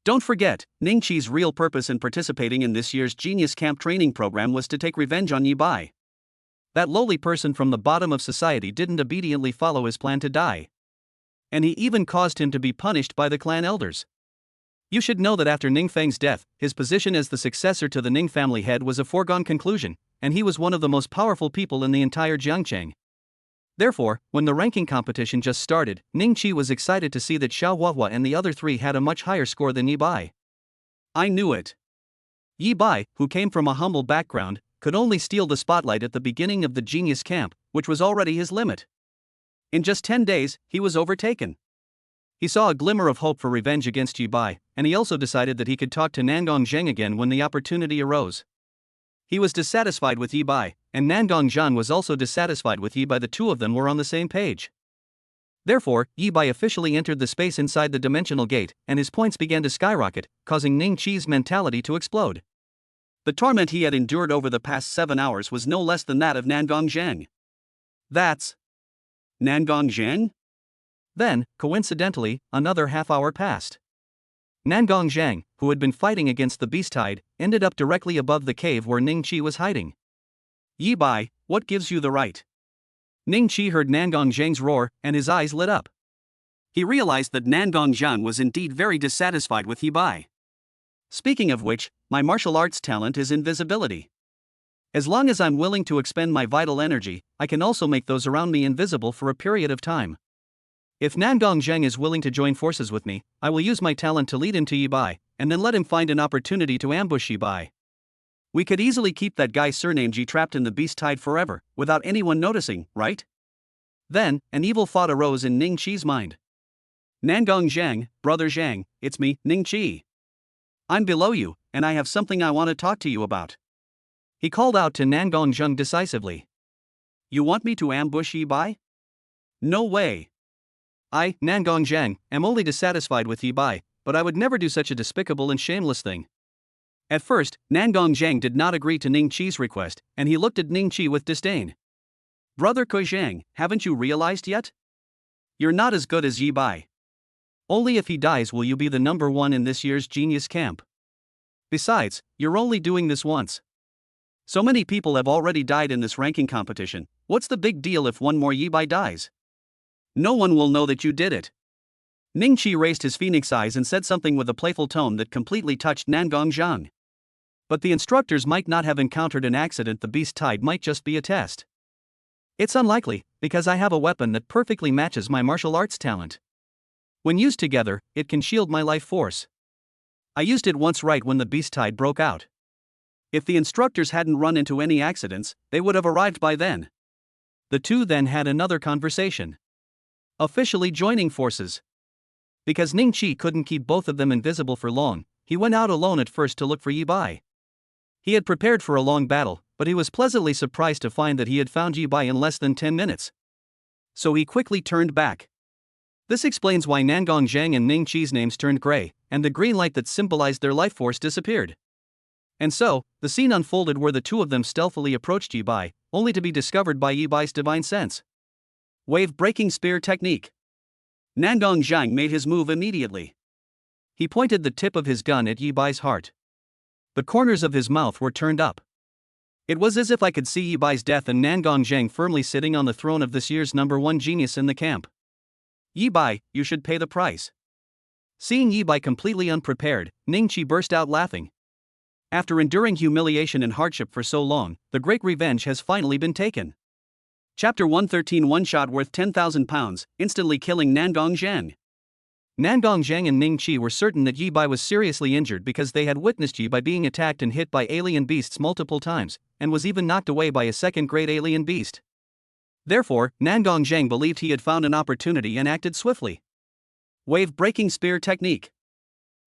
Speaker 2: Don't forget, Ning Qi's real purpose in participating in this year's Genius Camp training program was to take revenge on Yi Bai. That lowly person from the bottom of society didn't obediently follow his plan to die. And he even caused him to be punished by the clan elders. You should know that after Ning Feng's death, his position as the successor to the Ning family head was a foregone conclusion, and he was one of the most powerful people in the entire Jiangcheng. Therefore, when the ranking competition just started, Ning Qi was excited to see that Xiao Huahua and the other 3 had a much higher score than Yi Bai. I knew it. Yi Bai, who came from a humble background, could only steal the spotlight at the beginning of the genius camp, which was already his limit. In just 10 days, he was overtaken. He saw a glimmer of hope for revenge against Yi Bai, and he also decided that he could talk to Nangong Zhang again when the opportunity arose. He was dissatisfied with Yi Bai, and Nangong Zhang was also dissatisfied with Yi Bai. The two of them were on the same page. Therefore, Yi Bai officially entered the space inside the dimensional gate, and his points began to skyrocket, causing Ning Qi's mentality to explode. The torment he had endured over the past 7 hours was no less than that of Nangong Zhang. That's Nangong Zhang? Then, coincidentally, another half-hour passed. Nangong Zhang, who had been fighting against the beast tide, ended up directly above the cave where Ning Qi was hiding. Yi Bai, what gives you the right? Ning Qi heard Nangong Zhang's roar, and his eyes lit up. He realized that Nangong Zhang was indeed very dissatisfied with Yi Bai. Speaking of which, my martial arts talent is invisibility. As long as I'm willing to expend my vital energy, I can also make those around me invisible for a period of time. If Nangong Zhang is willing to join forces with me, I will use my talent to lead him to Yi Bai, and then let him find an opportunity to ambush Yi Bai. We could easily keep that guy surnamed Ji trapped in the beast tide forever, without anyone noticing, right? Then, an evil thought arose in Ning Qi's mind. Nangong Zhang, brother Zhang, it's me, Ning Qi. I'm below you, and I have something I want to talk to you about. He called out to Nangong Zhang decisively. You want me to ambush Yi Bai? No way. I, Nangong Zhang, am only dissatisfied with Yi Bai, but I would never do such a despicable and shameless thing. At first, Nangong Zhang did not agree to Ning Qi's request, and he looked at Ning Qi with disdain. Brother Ko Zhang, haven't you realized yet? You're not as good as Yi Bai. Only if he dies will you be the number 1 in this year's genius camp. Besides, you're only doing this once. So many people have already died in this ranking competition, what's the big deal if one more Yi Bai dies? No one will know that you did it. Ning Qi raised his phoenix eyes and said something with a playful tone that completely touched Nangong Zhang. But the instructors might not have encountered an accident. The beast tide might just be a test. It's unlikely, because I have a weapon that perfectly matches my martial arts talent. When used together, it can shield my life force. I used it once right when the beast tide broke out. If the instructors hadn't run into any accidents, they would have arrived by then. The two then had another conversation. Officially joining forces. Because Ning Qi couldn't keep both of them invisible for long, he went out alone at first to look for Yi Bai. He had prepared for a long battle, but he was pleasantly surprised to find that he had found Yi Bai in less than 10 minutes. so he quickly turned back. This explains why Nangong Zhang and Ning Qi's names turned gray, and the green light that symbolized their life force disappeared. And so, the scene unfolded where the two of them stealthily approached Yi Bai, only to be discovered by Yi Bai's divine sense. Wave-breaking spear technique. Nangong Zhang made his move immediately. He pointed the tip of his gun at Yi Bai's heart. The corners of his mouth were turned up. It was as if I could see Yi Bai's death and Nangong Zhang firmly sitting on the throne of this year's #1 genius in the camp. Yi Bai, you should pay the price. Seeing Yi Bai completely unprepared, Ning Qi burst out laughing. After enduring humiliation and hardship for so long, the great revenge has finally been taken. Chapter 113 One shot worth 10,000 pounds, instantly killing Nangong Zhang. Nangong Zhang and Ning Qi were certain that Yi Bai was seriously injured because they had witnessed Yi Bai being attacked and hit by alien beasts multiple times, and was even knocked away by a second-grade alien beast. Therefore, Nangong Zhang believed he had found an opportunity and acted swiftly. Wave-breaking spear technique.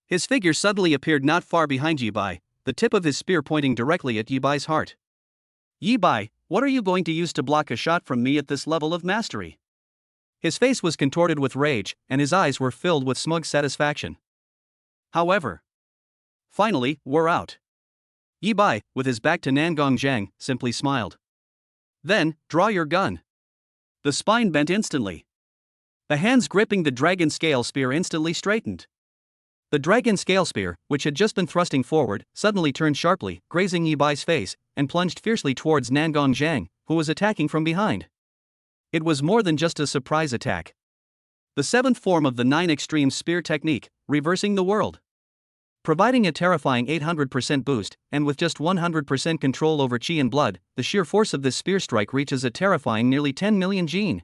Speaker 2: His figure suddenly appeared not far behind Yi Bai, the tip of his spear pointing directly at Yi Bai's heart. Yi Bai, what are you going to use to block a shot from me at this level of mastery? His face was contorted with rage, and his eyes were filled with smug satisfaction. However, finally, we're out. Yi Bai, with his back to Nangong Zhang, simply smiled. Then, draw your gun. The spine bent instantly. The hands gripping the dragon scale spear instantly straightened. The dragon scale spear, which had just been thrusting forward, suddenly turned sharply, grazing Yi Bai's face, and plunged fiercely towards Nangong Zhang, who was attacking from behind. It was more than just a surprise attack. The seventh form of the 9 extreme spear technique, reversing the world. Providing a terrifying 800% boost, and with just 100% control over chi and blood, the sheer force of this spear strike reaches a terrifying nearly 10 million Jin.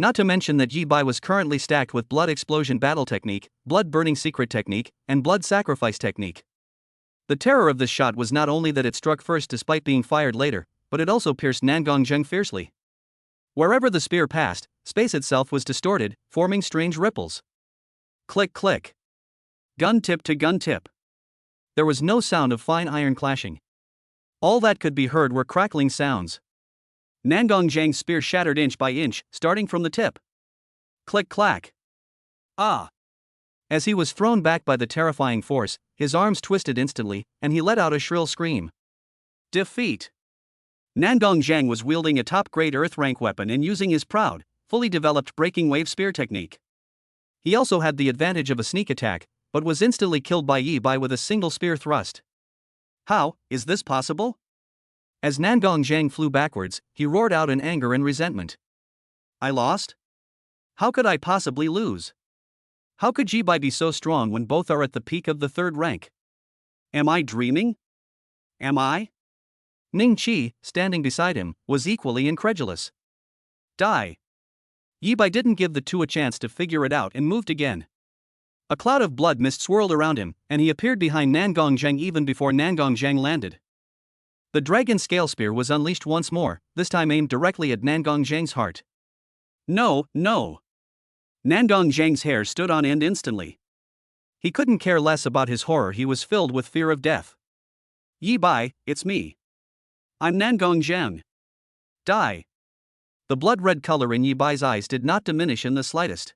Speaker 2: Not to mention that Yi Bai was currently stacked with blood explosion battle technique, blood burning secret technique, and blood sacrifice technique. The terror of this shot was not only that it struck first despite being fired later, but it also pierced Nangong Zhang fiercely. Wherever the spear passed, space itself was distorted, forming strange ripples. Click click. Gun tip to gun tip. There was no sound of fine iron clashing. All that could be heard were crackling sounds. Nangong Zhang's spear shattered inch by inch, starting from the tip. Click clack. Ah! As he was thrown back by the terrifying force, his arms twisted instantly, and he let out a shrill scream. Defeat! Nangong Zhang was wielding a top-grade Earth-rank weapon and using his proud, fully developed breaking wave spear technique. He also had the advantage of a sneak attack, but was instantly killed by Yi Bai with a single spear thrust. How is this possible? As Nangong Zhang flew backwards, he roared out in anger and resentment. I lost? How could I possibly lose? How could Yi Bai be so strong when both are at the peak of the 3rd rank? Am I dreaming? Am I? Ning Qi, standing beside him, was equally incredulous. Die. Yi Bai didn't give the two a chance to figure it out and moved again. A cloud of blood mist swirled around him, and he appeared behind Nangong Zhang even before Nangong Zhang landed. The dragon scale spear was unleashed once more, this time aimed directly at Nangong Zhang's heart. No, no. Nangong Zhang's hair stood on end instantly. He couldn't care less about his horror, he was filled with fear of death. Yi Bai, it's me. I'm Nangong Zhang. Die. The blood-red color in Yi Bai's eyes did not diminish in the slightest.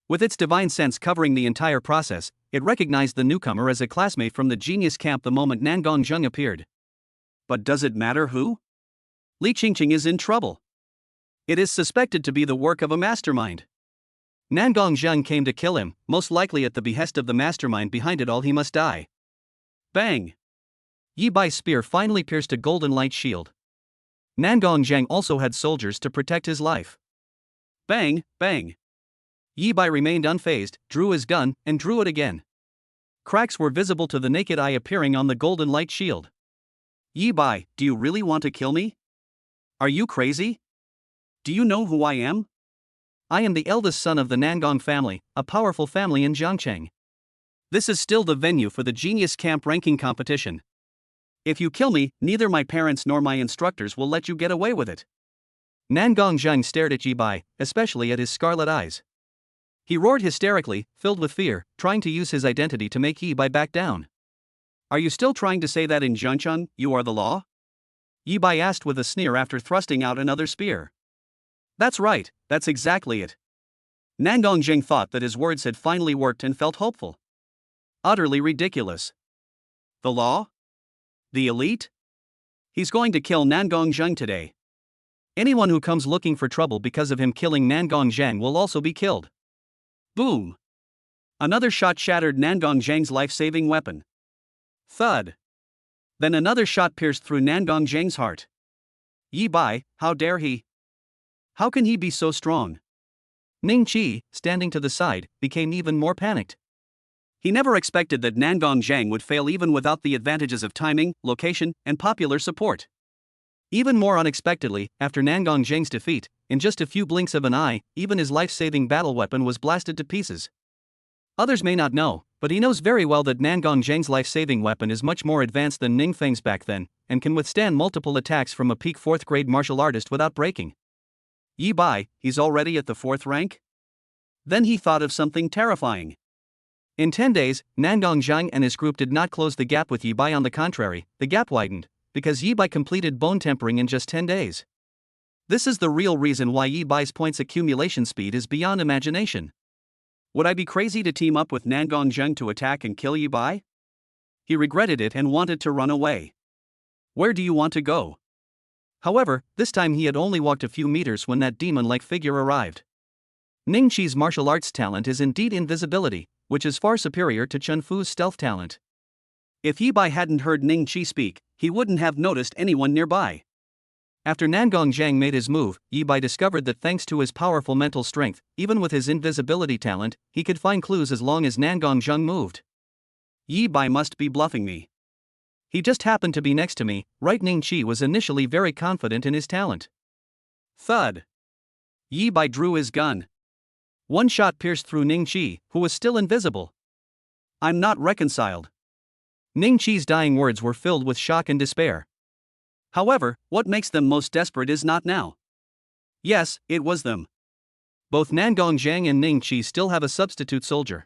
Speaker 2: With its divine sense covering the entire process, it recognized the newcomer as a classmate from the genius camp the moment Nangong Zhang appeared. But does it matter who? Li Qingqing is in trouble. It is suspected to be the work of a mastermind. Nangong Zhang came to kill him, most likely at the behest of the mastermind behind it all. He must die. Bang! Yi Bai's spear finally pierced a golden light shield. Nangong Zhang also had soldiers to protect his life. Bang, bang! Yi Bai remained unfazed, drew his gun, and drew it again. Cracks were visible to the naked eye appearing on the golden light shield. Yi Bai, do you really want to kill me? Are you crazy? Do you know who I am? I am the eldest son of the Nangong family, a powerful family in Jiangcheng. This is still the venue for the Genius Camp ranking competition. If you kill me, neither my parents nor my instructors will let you get away with it. Nangong Zhang stared at Yi Bai, especially at his scarlet eyes. He roared hysterically, filled with fear, trying to use his identity to make Yi Bai back down. Are you still trying to say that in Zhangcheng, you are the law? Yi Bai asked with a sneer after thrusting out another spear. That's right, that's exactly it. Nangong Jing thought that his words had finally worked and felt hopeful. Utterly ridiculous. The law? The elite? He's going to kill Nangong Zheng today. Anyone who comes looking for trouble because of him killing Nangong Zhang will also be killed. Boom! Another shot shattered Nangong Zhang's life-saving weapon. Thud! Then another shot pierced through Nangong Zhang's heart. Yi Bai, how dare he? How can he be so strong?
Speaker 1: Ning Qi, standing to the side, became even more panicked.
Speaker 2: He never expected that Nangong Zhang would fail even without the advantages of timing, location, and popular support.
Speaker 1: Even more unexpectedly, after Nangong Zhang's defeat, in just a few blinks of an eye, even his life-saving battle weapon was blasted to pieces. Others may not know, but he knows very well that Nangong Zhang's life-saving weapon is much more advanced than Ning Feng's back then, and can withstand multiple attacks from a peak 4th-grade martial artist without breaking. Yi Bai, he's already at the 4th rank? Then he thought of something terrifying. In 10 days, Nangong Zhang and his group did not close the gap with Yi Bai. On the contrary, the gap widened, because Yi Bai completed bone tempering in just 10 days. This is the real reason why Yi Bai's points accumulation speed is beyond imagination.
Speaker 2: Would I be crazy to team up with Nangong Zheng to attack and kill Yi Bai? He regretted it and wanted to run away. Where do you want to go?
Speaker 1: However, this time he had only walked a few meters when that demon-like figure arrived. Ning Qi's martial arts talent is indeed invisibility, which is far superior to Chen Fu's stealth talent.
Speaker 2: If Yi Bai hadn't heard Ning Qi speak, he wouldn't have noticed anyone nearby.
Speaker 1: After Nangong Zhang made his move, Yi Bai discovered that thanks to his powerful mental strength, even with his invisibility talent, he could find clues as long as Nangong Zhang moved.
Speaker 2: Yi Bai must be bluffing me.
Speaker 1: He just happened to be next to me, right? Ning Qi was initially very confident in his talent.
Speaker 2: Thud! Yi Bai drew his gun.
Speaker 1: One shot pierced through Ning Qi, who was still invisible.
Speaker 2: I'm not reconciled.
Speaker 1: Ning Qi's dying words were filled with shock and despair.
Speaker 2: However, what makes them most desperate is not now. Yes, it was them.
Speaker 1: Both Nangong Zhang and Ning Qi still have a substitute soldier.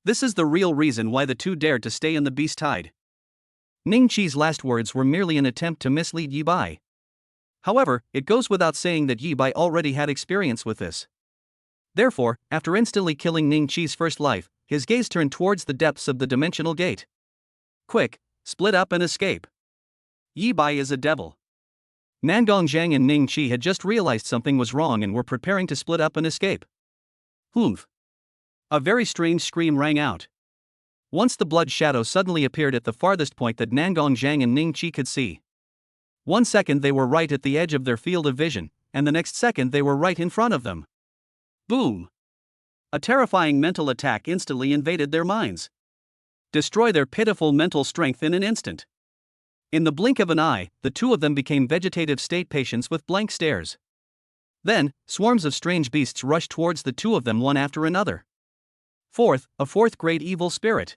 Speaker 2: This is the real reason why the two dared to stay in the beast hide.
Speaker 1: Ning Qi's last words were merely an attempt to mislead Yi Bai. However, it goes without saying that Yi Bai already had experience with this. Therefore, after instantly killing Ning Qi's first life, his gaze turned towards the depths of the dimensional gate.
Speaker 2: Quick, split up and escape. Yi Bai is a devil.
Speaker 1: Nangong Zhang and Ning Qi had just realized something was wrong and were preparing to split up and escape.
Speaker 2: Humph! A very strange scream rang out.
Speaker 1: Once the blood shadow suddenly appeared at the farthest point that Nangong Zhang and Ning Qi could see. 1 second they were right at the edge of their field of vision, and the next second they were right in front of them.
Speaker 2: Boom! A terrifying mental attack instantly invaded their minds. Destroy their pitiful mental strength in an instant. In the blink of an eye, the two of them became vegetative state patients with blank stares. Then, swarms of strange beasts rushed towards the two of them one after another. Fourth, a 4th-grade evil spirit.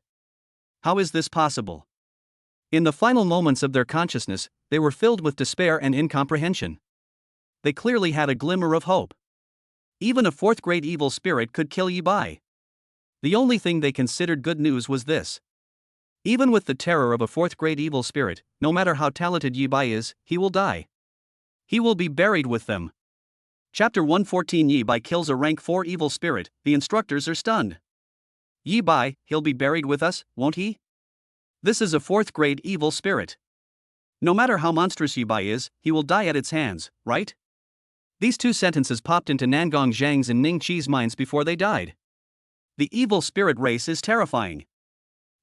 Speaker 2: How is this possible? In the final moments of their consciousness, they were filled with despair and incomprehension. They clearly had a glimmer of hope. Even a 4th-grade evil spirit could kill Yi Bai. The only thing they considered good news was this. Even with the terror of a 4th-grade evil spirit, no matter how talented Yi Bai is, he will die. He will be buried with them. Chapter 114. Yi Bai kills a rank 4 evil spirit. The instructors are stunned. Yi Bai, he'll be buried with us, won't he? This is a 4th-grade evil spirit. No matter how monstrous Yi Bai is, he will die at its hands, right? These two sentences popped into Nangong Zhang's and Ning Qi's minds before they died. The evil spirit race is terrifying.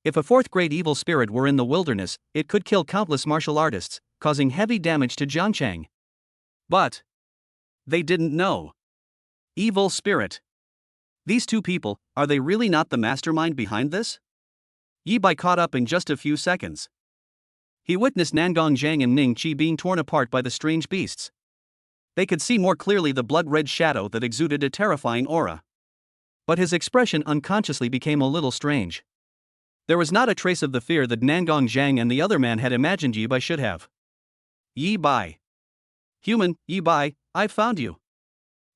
Speaker 2: If a 4th-grade evil spirit were in the wilderness, it could kill countless martial artists, causing heavy damage to Jiangchang. But they didn't know. Evil spirit. These two people, are they really not the mastermind behind this? Yi Bai caught up in just a few seconds. He witnessed Nangong Zhang and Ning Qi being torn apart by the strange beasts. They could see more clearly the blood-red shadow that exuded a terrifying aura. But his expression unconsciously became a little strange. There was not a trace of the fear that Nangong Zhang and the other man had imagined Yi Bai should have. Yi Bai. Human, Yi Bai, I've found you.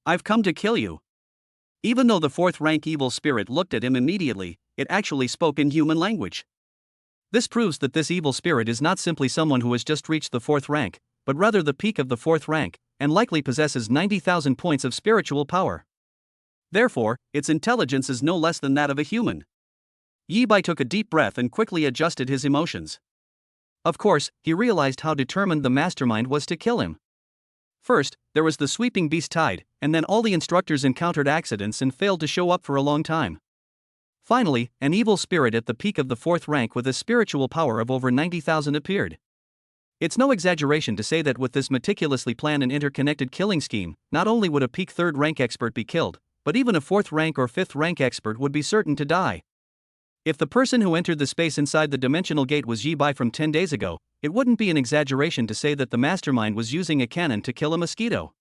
Speaker 2: I've come to kill you. Even though the 4th-rank evil spirit looked at him immediately, it actually spoke in human language. This proves that this evil spirit is not simply someone who has just reached the 4th rank, but rather the peak of the 4th rank,
Speaker 1: and likely possesses 90,000 points of spiritual power.
Speaker 2: Therefore, its intelligence is no less than that of a human. Yi Bai took a deep breath and quickly adjusted his emotions.
Speaker 1: Of course, he realized how determined the mastermind was to kill him. First, there was the sweeping beast tide, and then all the instructors encountered accidents and failed to show up for a long time. Finally, an evil spirit at the peak of the 4th rank with a spiritual power of over 90,000 appeared. It's no exaggeration to say that with this meticulously planned and interconnected killing scheme, not only would a peak 3rd rank expert be killed, but even a 4th rank or 5th rank expert would be certain to die. If the person who entered the space inside the dimensional gate was Yi Bai from 10 days ago, it wouldn't be an exaggeration to say that the mastermind was using a cannon to kill a mosquito.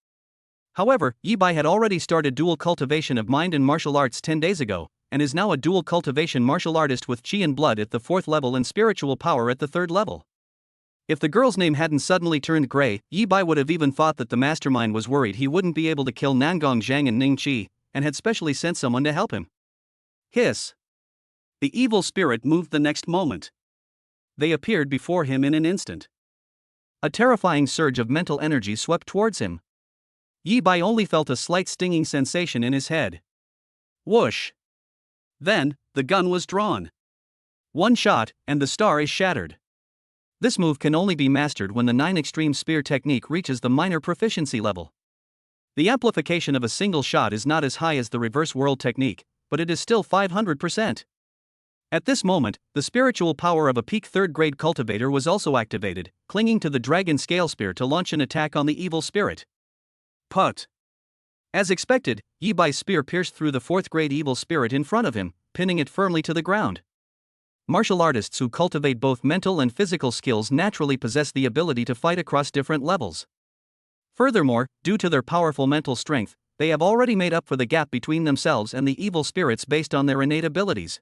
Speaker 1: However, Yi Bai had already started dual cultivation of mind and martial arts 10 days ago, and is now a dual cultivation martial artist with chi and blood at the 4th level and spiritual power at the 3rd level. If the girl's name hadn't suddenly turned gray, Yi Bai would have even thought that the mastermind was worried he wouldn't be able to kill Nangong Zhang and Ning Qi, and had specially sent someone to help him.
Speaker 2: Hiss! The evil spirit moved the next moment. They appeared before him in an instant.
Speaker 1: A terrifying surge of mental energy swept towards him.
Speaker 2: Yi Bai only felt a slight stinging sensation in his head. Whoosh! Then, the gun was drawn. One shot, and the star is shattered.
Speaker 1: This move can only be mastered when the 9 extreme spear technique reaches the minor proficiency level. The amplification of a single shot is not as high as the reverse world technique, but it is still 500%. At this moment, the spiritual power of a peak 3rd grade cultivator was also activated, clinging to the dragon scale spear to launch an attack on the evil spirit.
Speaker 2: Put!
Speaker 1: As expected, Yi Bai's spear pierced through the 4th grade evil spirit in front of him, pinning it firmly to the ground. Martial artists who cultivate both mental and physical skills naturally possess the ability to fight across different levels. Furthermore, due to their powerful mental strength, they have already made up for the gap between themselves and the evil spirits based on their innate abilities.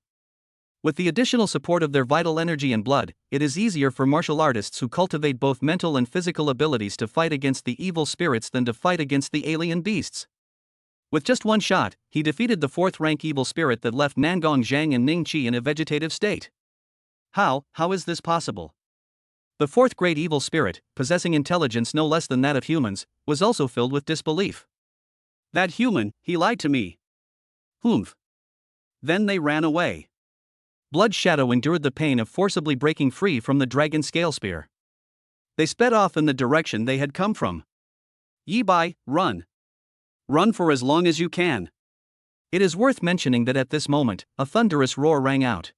Speaker 1: With the additional support of their vital energy and blood, it is easier for martial artists who cultivate both mental and physical abilities to fight against the evil spirits than to fight against the alien beasts. With just one shot, he defeated the 4th rank evil spirit that left Nangong Zhang and Ning Qi in a vegetative state. How is this possible? The 4th grade evil spirit, possessing intelligence no less than that of humans, was also filled with disbelief.
Speaker 2: That human, he lied to me. Humph. Then they ran away.
Speaker 1: Blood Shadow endured the pain of forcibly breaking free from the dragon scale spear.
Speaker 2: They sped off in the direction they had come from. Yi Bai, run. Run for as long as you can.
Speaker 1: It is worth mentioning that at this moment, a thunderous roar rang out.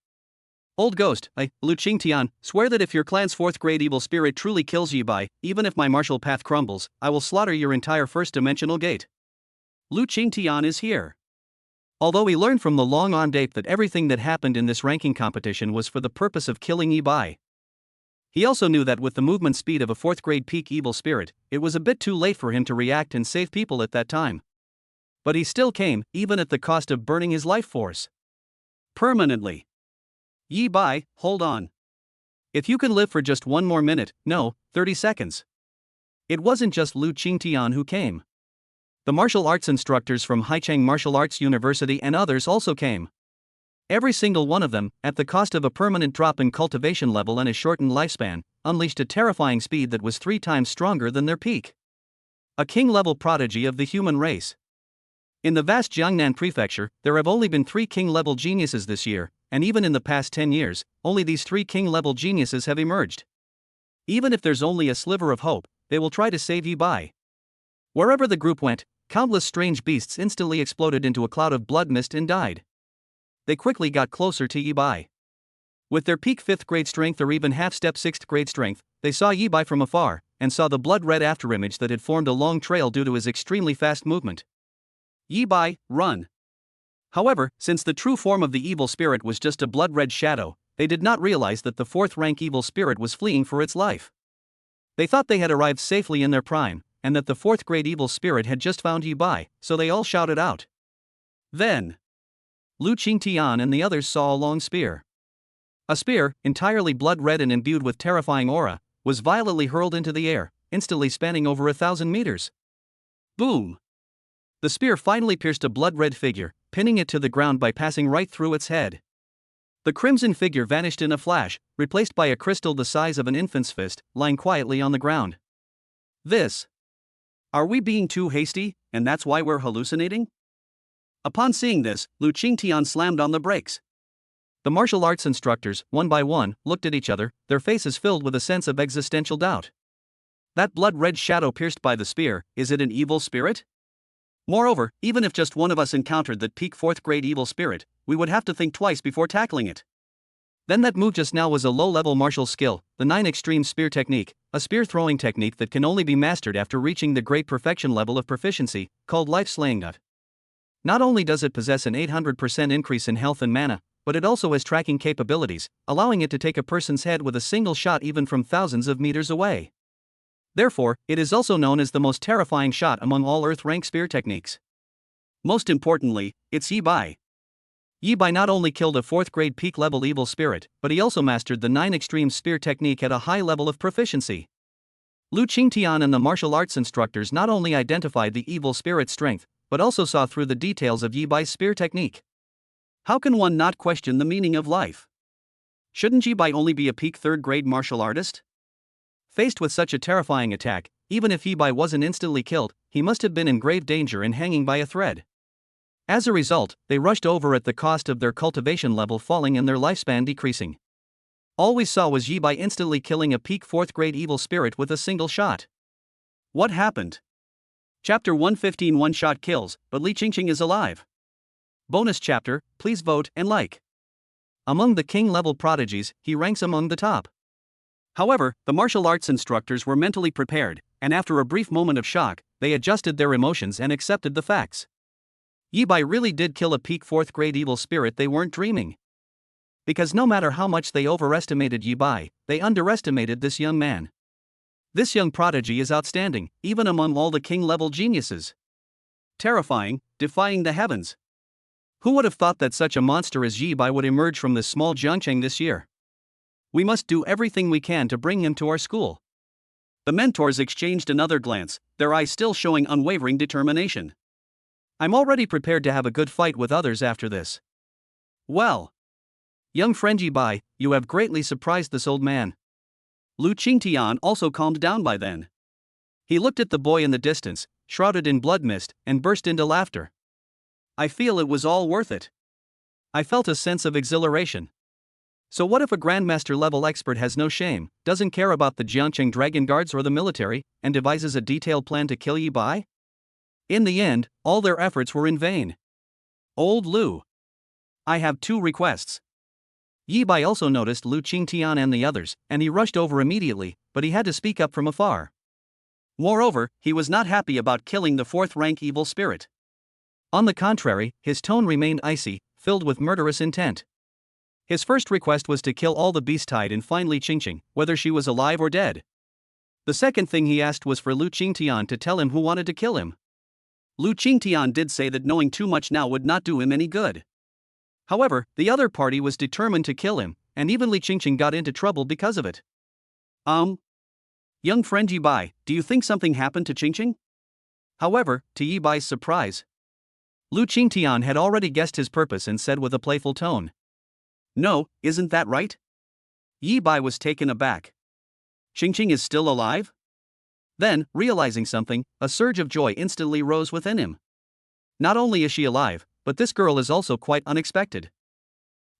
Speaker 2: Old ghost, Lu Qingtian, swear that if your clan's 4th grade evil spirit truly kills Yi Bai, even if my martial path crumbles, I will slaughter your entire 1st dimensional gate. Lu Qingtian is here.
Speaker 1: Although he learned from the long-on ape that everything that happened in this ranking competition was for the purpose of killing Yi Bai. He also knew that with the movement speed of a 4th grade peak evil spirit, it was a bit too late for him to react and save people at that time. But he still came, even at the cost of burning his life force.
Speaker 2: Permanently. Yi Bai, hold on.
Speaker 1: If you can live for just one more minute, no, 30 seconds. It wasn't just Lu Qingtian who came. The martial arts instructors from Haicheng Martial Arts University and others also came. Every single one of them, at the cost of a permanent drop in cultivation level and a shortened lifespan, unleashed a terrifying speed that was 3 times stronger than their peak. A king-level prodigy of the human race. In the vast Jiangnan prefecture, there have only been 3 king-level geniuses this year, and even in the past 10 years, only these 3 king-level geniuses have emerged. Even if there's only a sliver of hope, they will try to save Yi Bai. Wherever the group went, countless strange beasts instantly exploded into a cloud of blood mist and died. They quickly got closer to Yi Bai. With their peak 5th grade strength or even half-step 6th grade strength, they saw Yi Bai from afar, and saw the blood-red afterimage that had formed a long trail due to his extremely fast movement. Yi Bai, run. However, since the true form of the evil spirit was just a blood-red shadow, they did not realize that the 4th rank evil spirit was fleeing for its life. They thought they had arrived safely in their prime, and that the 4th grade evil spirit had just found Yi Bai, so they all shouted out. Then, Lu Qingtian and the others saw a long spear. A spear, entirely blood-red and imbued with terrifying aura, was violently hurled into the air, instantly spanning over 1,000 meters. Boom! The spear finally pierced a blood-red figure, pinning it to the ground by passing right through its head. The crimson figure vanished in a flash, replaced by a crystal the size of an infant's fist, lying quietly on the ground. This.
Speaker 2: Are we being too hasty, and that's why we're hallucinating? Upon seeing this, Lu Qingtian slammed on the brakes.
Speaker 1: The martial arts instructors, one by one, looked at each other, their faces filled with a sense of existential doubt.
Speaker 2: That blood-red shadow pierced by the spear, is it an evil spirit? Moreover, even if just one of us encountered that peak 4th grade evil spirit, we would have to think twice before tackling it.
Speaker 1: Then that move just now was a low-level martial skill, the 9 extreme spear technique, a spear-throwing technique that can only be mastered after reaching the great perfection level of proficiency, called life slaying nut. Not only does it possess an 800% increase in health and mana, but it also has tracking capabilities, allowing it to take a person's head with a single shot even from thousands of meters away. Therefore, it is also known as the most terrifying shot among all Earth-rank spear techniques.
Speaker 2: Most importantly, it's Yi Bai.
Speaker 1: Yi Bai not only killed a 4th grade peak level evil spirit, but he also mastered the 9 extreme spear technique at a high level of proficiency. Lu Qingtian and the martial arts instructors not only identified the evil spirit's strength, but also saw through the details of Yi Bai's spear technique.
Speaker 2: How can one not question the meaning of life? Shouldn't Yi Bai only be a peak 3rd grade martial artist?
Speaker 1: Faced with such a terrifying attack, even if Yi Bai wasn't instantly killed, he must have been in grave danger and hanging by a thread. As a result, they rushed over at the cost of their cultivation level falling and their lifespan decreasing. All we saw was Yi Bai instantly killing a peak 4th grade evil spirit with a single shot.
Speaker 2: What happened? Chapter 115 One-shot kills, but Li Qingqing is alive.
Speaker 1: Bonus chapter, please vote and like. Among the king-level prodigies, he ranks among the top.
Speaker 2: However, the martial arts instructors were mentally prepared, and after a brief moment of shock, they adjusted their emotions and accepted the facts.
Speaker 1: Yi Bai really did kill a peak 4th grade evil spirit, they weren't dreaming. Because no matter how much they overestimated Yi Bai, they underestimated this young man. This young prodigy is outstanding, even among all the king-level geniuses.
Speaker 2: Terrifying, defying the heavens.
Speaker 1: Who would have thought that such a monster as Yi Bai would emerge from this small Jiangcheng this year? We must do everything we can to bring him to our school.
Speaker 2: The mentors exchanged another glance, their eyes still showing unwavering determination.
Speaker 1: I'm already prepared to have a good fight with others after this.
Speaker 2: Well,
Speaker 1: young friend Yi Bai, you have greatly surprised this old man.
Speaker 2: Lu Qingtian also calmed down by then.
Speaker 1: He looked at the boy in the distance, shrouded in blood mist, and burst into laughter.
Speaker 2: I feel it was all worth it.
Speaker 1: I felt a sense of exhilaration. So what if a Grandmaster-level expert has no shame, doesn't care about the Jiangcheng Dragon Guards or the military, and devises a detailed plan to kill Yi Bai? In the end, all their efforts were in vain.
Speaker 2: Old Lu, I have 2 requests.
Speaker 1: Yi Bai also noticed Lu Qingtian and the others, and he rushed over immediately, but he had to speak up from afar.
Speaker 2: Moreover, he was not happy about killing the 4th-rank evil spirit.
Speaker 1: On the contrary, his tone remained icy, filled with murderous intent. His first request was to kill all the beast-tide and find Li Qingqing, whether she was alive or dead. The second thing he asked was for Lu Qingtian to tell him who wanted to kill him.
Speaker 2: Lu Qingtian did say that knowing too much now would not do him any good.
Speaker 1: However, the other party was determined to kill him, and even Li Qingqing got into trouble because of it.
Speaker 2: Young friend Yi Bai, do you think something happened to Qingqing?
Speaker 1: However, to Yi Bai's surprise, Lu Qingtian had already guessed his purpose and said with a playful tone,
Speaker 2: No, isn't that right?
Speaker 1: Yi Bai was taken aback.
Speaker 2: Qingqing is still alive?
Speaker 1: Then, realizing something, a surge of joy instantly rose within him. Not only is she alive, but this girl is also quite unexpected.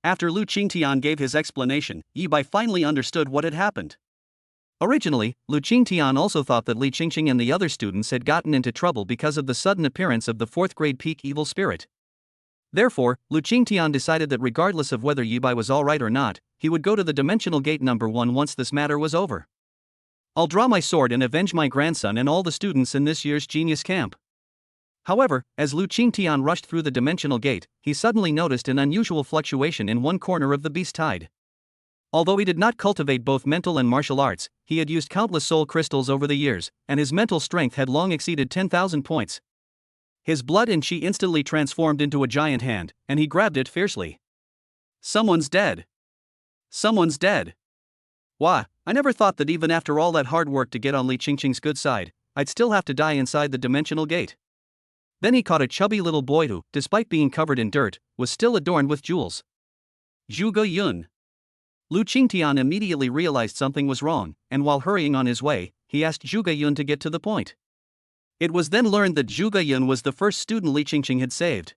Speaker 2: After Lu Qingtian gave his explanation, Yi Bai finally understood what had happened.
Speaker 1: Originally, Lu Qingtian also thought that Li Qingqing and the other students had gotten into trouble because of the sudden appearance of the 4th grade peak evil spirit. Therefore, Lu Qingtian decided that regardless of whether Yi Bai was alright or not, he would go to the dimensional gate number 1 once this matter was over. I'll draw my sword and avenge my grandson and all the students in this year's genius camp. However, as Lu Qingtian rushed through the dimensional gate, he suddenly noticed an unusual fluctuation in one corner of the beast tide. Although he did not cultivate both mental and martial arts, he had used countless soul crystals over the years, and his mental strength had long exceeded 10,000 points. His blood and chi instantly transformed into a giant hand, and he grabbed it fiercely.
Speaker 2: Someone's dead. Someone's dead.
Speaker 1: Why, I never thought that even after all that hard work to get on Li Qingqing's good side, I'd still have to die inside the dimensional gate. Then he caught a chubby little boy who, despite being covered in dirt, was still adorned with jewels.
Speaker 2: Zhuge Yun.
Speaker 1: Lu Qingtian immediately realized something was wrong, and while hurrying on his way, he asked Zhuge Yun to get to the point.
Speaker 2: It was then learned that Zhu Yun was the first student Li Qingqing had saved.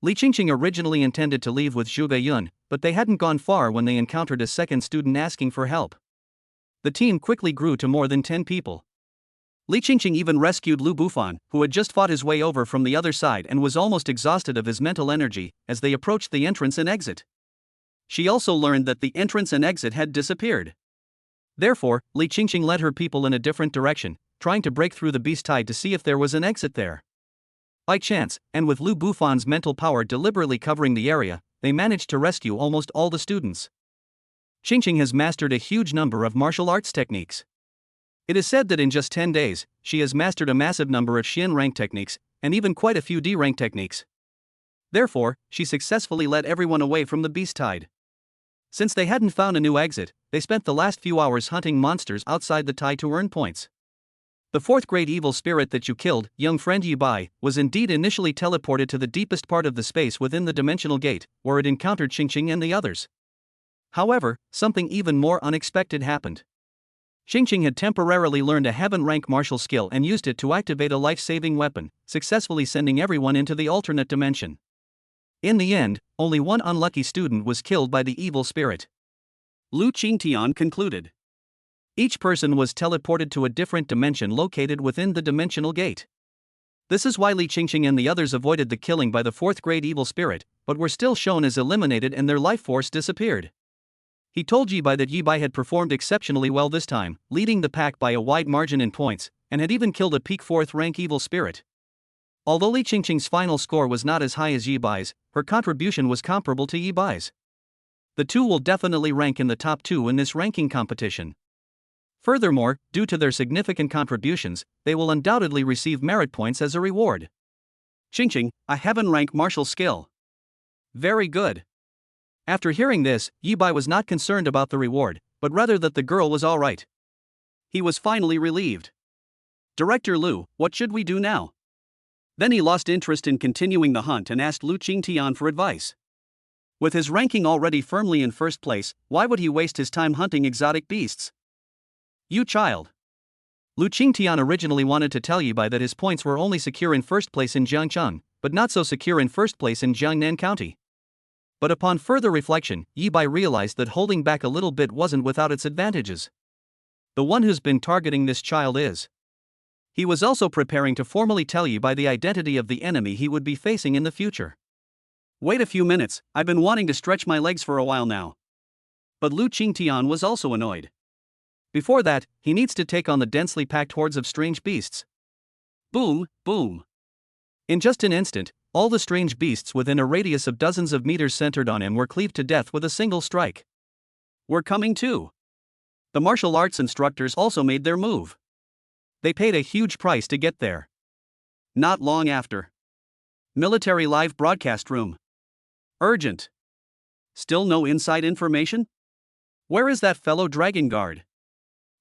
Speaker 2: Li Qingqing originally intended to leave with Zhu Yun, but they hadn't gone far when they encountered a second student asking for help. The team quickly grew to more than 10 people. Li Qingqing even rescued Lu Bufan, who had just fought his way over from the other side and was almost exhausted of his mental energy, as they approached the entrance and exit. She also learned that the entrance and exit had disappeared. Therefore, Li Qingqing led her people in a different direction, trying to break through the beast tide to see if there was an exit there. By chance, and with Lu Bufan's mental power deliberately covering the area, they managed to rescue almost all the students. Qingqing has mastered a huge number of martial arts techniques. It is said that in just 10 days, she has mastered a massive number of Xian rank techniques, and even quite a few D rank techniques. Therefore, she successfully led everyone away from the beast tide. Since they hadn't found a new exit, they spent the last few hours hunting monsters outside the tide to earn points. The fourth great evil spirit that you killed, young friend Yi Bai, was indeed initially teleported to the deepest part of the space within the dimensional gate, where it encountered Qingqing and the others. However, something even more unexpected happened. Qingqing had temporarily learned a heaven rank martial skill and used it to activate a life-saving weapon, successfully sending everyone into the alternate dimension. In the end, only one unlucky student was killed by the evil spirit. Lu Qingtian concluded. Each person was teleported to a different dimension located within the dimensional gate. This is why Li Qingqing and the others avoided the killing by the fourth grade evil spirit, but were still shown as eliminated and their life force disappeared. He told Yi Bai that Yi Bai had performed exceptionally well this time, leading the pack by a wide margin in points, and had even killed a peak 4th rank evil spirit. Although Li Qingqing's final score was not as high as Yi Bai's, her contribution was comparable to Yi Bai's. The two will definitely rank in the top 2 in this ranking competition. Furthermore, due to their significant contributions, they will undoubtedly receive merit points as a reward. Qingqing, a heaven rank martial skill. Very good. After hearing this, Yi Bai was not concerned about the reward, but rather that the girl was alright. He was finally relieved. Director Lu, what should we do now? Then he lost interest in continuing the hunt and asked Lu Qingtian for advice. With his ranking already firmly in first place, why would he waste his time hunting exotic beasts? You child. Lu Qingtian originally wanted to tell Yi Bai that his points were only secure in first place in Jiangcheng, but not so secure in first place in Jiangnan County. But upon further reflection, Yi Bai realized that holding back a little bit wasn't without its advantages. The one who's been targeting this child is. He was also preparing to formally tell Yi Bai the identity of the enemy he would be facing in the future. Wait a few minutes, I've been wanting to stretch my legs for a while now. But Lu Qingtian was also annoyed. Before that, he needs to take on the densely packed hordes of strange beasts. Boom, boom. In just an instant, all the strange beasts within a radius of dozens of meters centered on him were cleaved to death with a single strike. We're coming too. The martial arts instructors also made their move. They paid a huge price to get there. Not long after. Military live broadcast room. Urgent. Still no inside information? Where is that fellow dragon guard?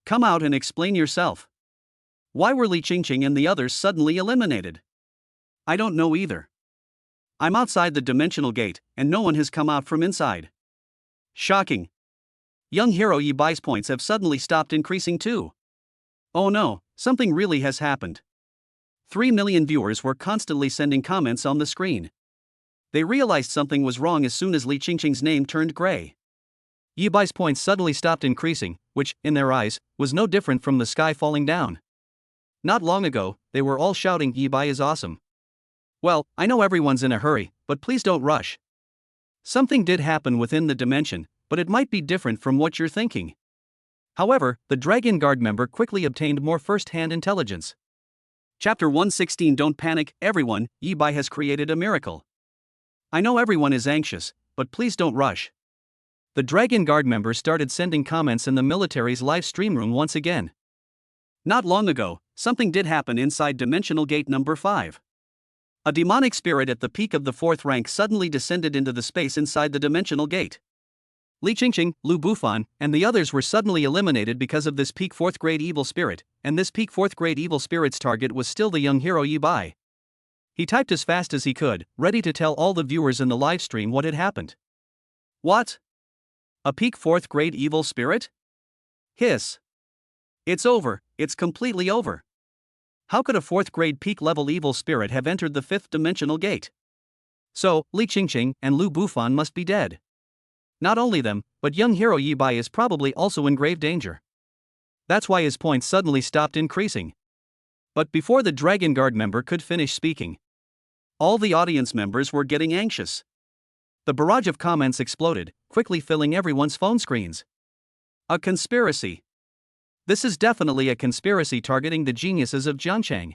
Speaker 2: Come out and explain yourself. Why were Li Qingqing and the others suddenly eliminated? I don't know either. I'm outside the dimensional gate, and no one has come out from inside. Shocking. Young hero Yi Bai's points have suddenly stopped increasing too. Oh no, something really has happened. 3 million viewers were constantly sending comments on the screen. They realized something was wrong as soon as Li Qingqing's name turned gray. Yi Bai's points suddenly stopped increasing, which, in their eyes, was no different from the sky falling down. Not long ago, they were all shouting Yi Bai is awesome. Well, I know everyone's in a hurry, but please don't rush. Something did happen within the dimension, but it might be different from what you're thinking. However, the Dragon Guard member quickly obtained more first-hand intelligence. Chapter 116 Don't panic, everyone, Yi Bai has created a miracle. I know everyone is anxious, but please don't rush. The Dragon Guard members started sending comments in the military's live stream room once again. Not long ago, something did happen inside Dimensional Gate number 5. A demonic spirit at the peak of the 4th rank suddenly descended into the space inside the dimensional gate. Li Qingqing, Lu Bufan, and the others were suddenly eliminated because of this peak 4th grade evil spirit, and this peak 4th grade evil spirit's target was still the young hero Yi Bai. He typed as fast as he could, ready to tell all the viewers in the livestream what had happened. What? A peak 4th grade evil spirit? Hiss. It's over, it's completely over. How could a 4th grade peak level evil spirit have entered the 5th dimensional gate? So, Li Qingqing and Lu Bufan must be dead. Not only them, but young hero Yi Bai is probably also in grave danger. That's why his points suddenly stopped increasing. But before the Dragon Guard member could finish speaking, all the audience members were getting anxious. The barrage of comments exploded, quickly filling everyone's phone screens. A conspiracy. This is definitely a conspiracy targeting the geniuses of Jiangchang.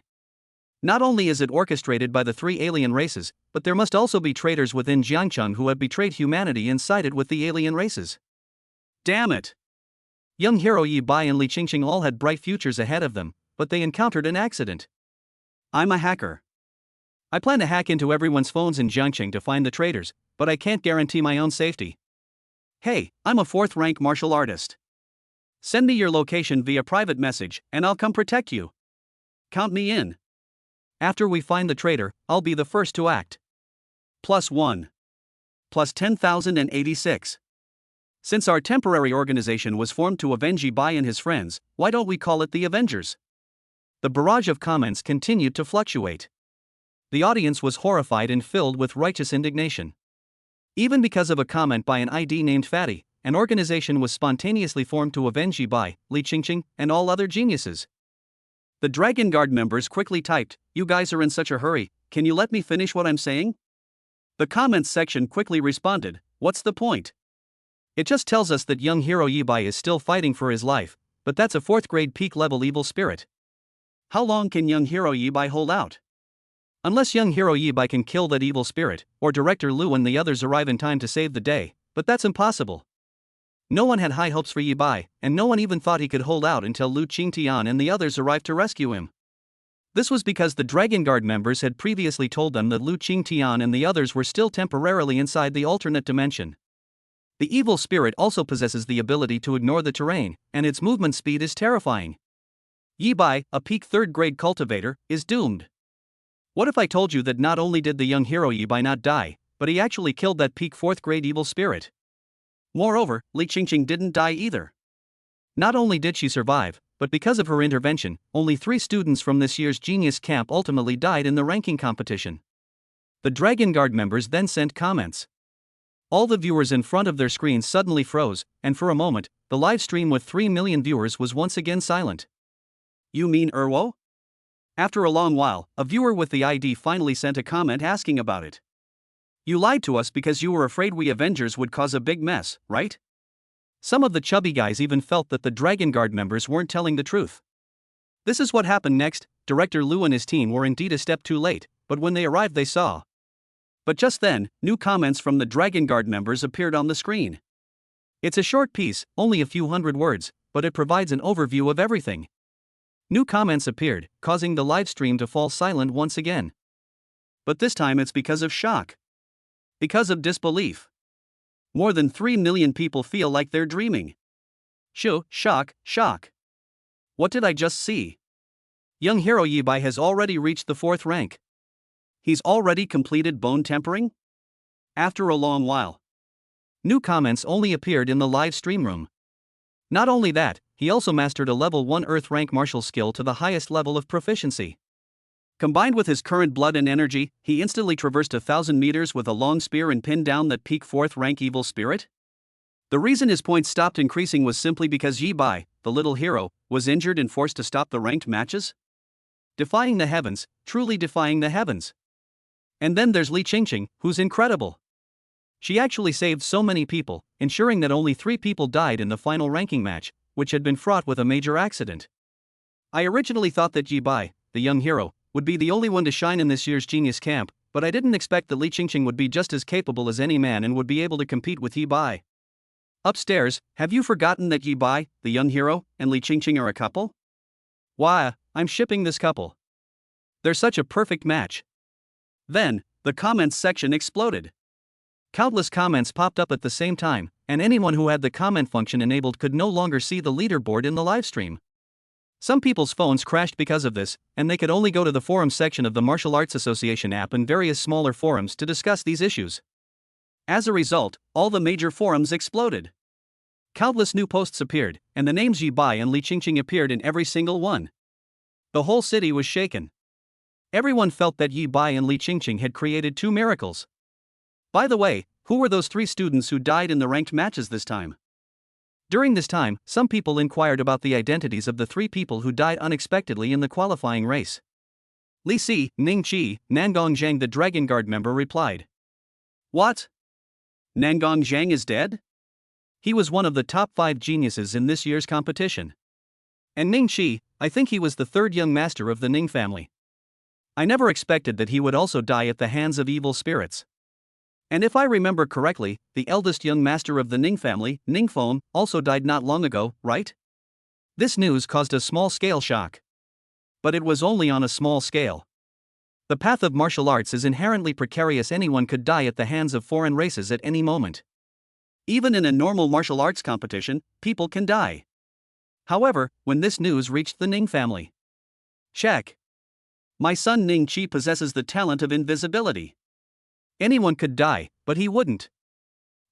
Speaker 2: Not only is it orchestrated by the 3 alien races, but there must also be traitors within Jiangcheng who have betrayed humanity and sided with the alien races. Damn it! Young hero Yi Bai and Li Qingqing all had bright futures ahead of them, but they encountered an accident. I'm a hacker. I plan to hack into everyone's phones in Jiangcheng to find the traitors, but I can't guarantee my own safety. Hey, I'm a 4th rank martial artist. Send me your location via private message, and I'll come protect you. Count me in. After we find the traitor, I'll be the first to act. +1. Plus 10,086. Since our temporary organization was formed to avenge Yi Bai and his friends, why don't we call it the Avengers? The barrage of comments continued to fluctuate. The audience was horrified and filled with righteous indignation. Even because of a comment by an ID named Fatty, an organization was spontaneously formed to avenge Yi Bai, Li Qingqing, and all other geniuses. The Dragon Guard members quickly typed, "You guys are in such a hurry, can you let me finish what I'm saying?" The comments section quickly responded, "What's the point? It just tells us that young hero Yi Bai is still fighting for his life, but that's a 4th grade peak level evil spirit. How long can young hero Yi Bai hold out? Unless young hero Yi Bai can kill that evil spirit, or Director Lu and the others arrive in time to save the day, but that's impossible." No one had high hopes for Yi Bai, and no one even thought he could hold out until Lu Qingtian and the others arrived to rescue him. This was because the Dragon Guard members had previously told them that Lu Qingtian and the others were still temporarily inside the alternate dimension. The evil spirit also possesses the ability to ignore the terrain, and its movement speed is terrifying. Yi Bai, a peak 3rd grade cultivator, is doomed. What if I told you that not only did the young hero Yi Bai not die, but he actually killed that peak 4th grade evil spirit? Moreover, Li Qingqing didn't die either. Not only did she survive, but because of her intervention, only 3 students from this year's Genius Camp ultimately died in the ranking competition. The Dragon Guard members then sent comments. All the viewers in front of their screens suddenly froze, and for a moment, the live stream with 3 million viewers was once again silent. You mean Erwo? After a long while, a viewer with the ID finally sent a comment asking about it. You lied to us because you were afraid we Avengers would cause a big mess, right? Some of the chubby guys even felt that the Dragon Guard members weren't telling the truth. This is what happened next. Director Lu and his team were indeed a step too late, but when they arrived they saw. But just then, new comments from the Dragon Guard members appeared on the screen. It's a short piece, only a few hundred words, but it provides an overview of everything. New comments appeared, causing the live stream to fall silent once again. But this time it's because of shock. Because of disbelief. More than 3 million people feel like they're dreaming. Shock. What did I just see? Young hero Yi Bai has already reached the 4th rank. He's already completed bone tempering? After a long while. New comments only appeared in the live stream room. Not only that, he also mastered a level 1 Earth rank martial skill to the highest level of proficiency. Combined with his current blood and energy, he instantly traversed 1,000 meters with a long spear and pinned down that peak 4th rank evil spirit? The reason his points stopped increasing was simply because Yi Bai, the little hero, was injured and forced to stop the ranked matches? Defying the heavens, truly defying the heavens. And then there's Li Qingqing, who's incredible. She actually saved so many people, ensuring that only 3 people died in the final ranking match, which had been fraught with a major accident. I originally thought that Yi Bai, the young hero, would be the only one to shine in this year's Genius Camp, but I didn't expect that Li Qingqing would be just as capable as any man and would be able to compete with Yi Bai. Upstairs, have you forgotten that Yi Bai, the young hero, and Li Qingqing are a couple? Why, I'm shipping this couple. They're such a perfect match. Then, the comments section exploded. Countless comments popped up at the same time, and anyone who had the comment function enabled could no longer see the leaderboard in the livestream. Some people's phones crashed because of this, and they could only go to the forum section of the Martial Arts Association app and various smaller forums to discuss these issues. As a result, all the major forums exploded. Countless new posts appeared, and the names Yi Bai and Li Qingqing appeared in every single one. The whole city was shaken. Everyone felt that Yi Bai and Li Qingqing had created two miracles. By the way, who were those three students who died in the ranked matches this time? During this time, some people inquired about the identities of the three people who died unexpectedly in the qualifying race. Li Si, Ning Qi, Nangong Zhang, the Dragon Guard member, replied. What? Nangong Zhang is dead? He was one of the top 5 geniuses in this year's competition. And Ning Qi, I think he was the third young master of the Ning family. I never expected that he would also die at the hands of evil spirits. And if I remember correctly, the eldest young master of the Ning family, Ning Feng, also died not long ago, right? This news caused a small-scale shock. But it was only on a small scale. The path of martial arts is inherently precarious. Anyone could die at the hands of foreign races at any moment. Even in a normal martial arts competition, people can die. However, when this news reached the Ning family. Check. My son Ning Qi possesses the talent of invisibility. Anyone could die, but he wouldn't.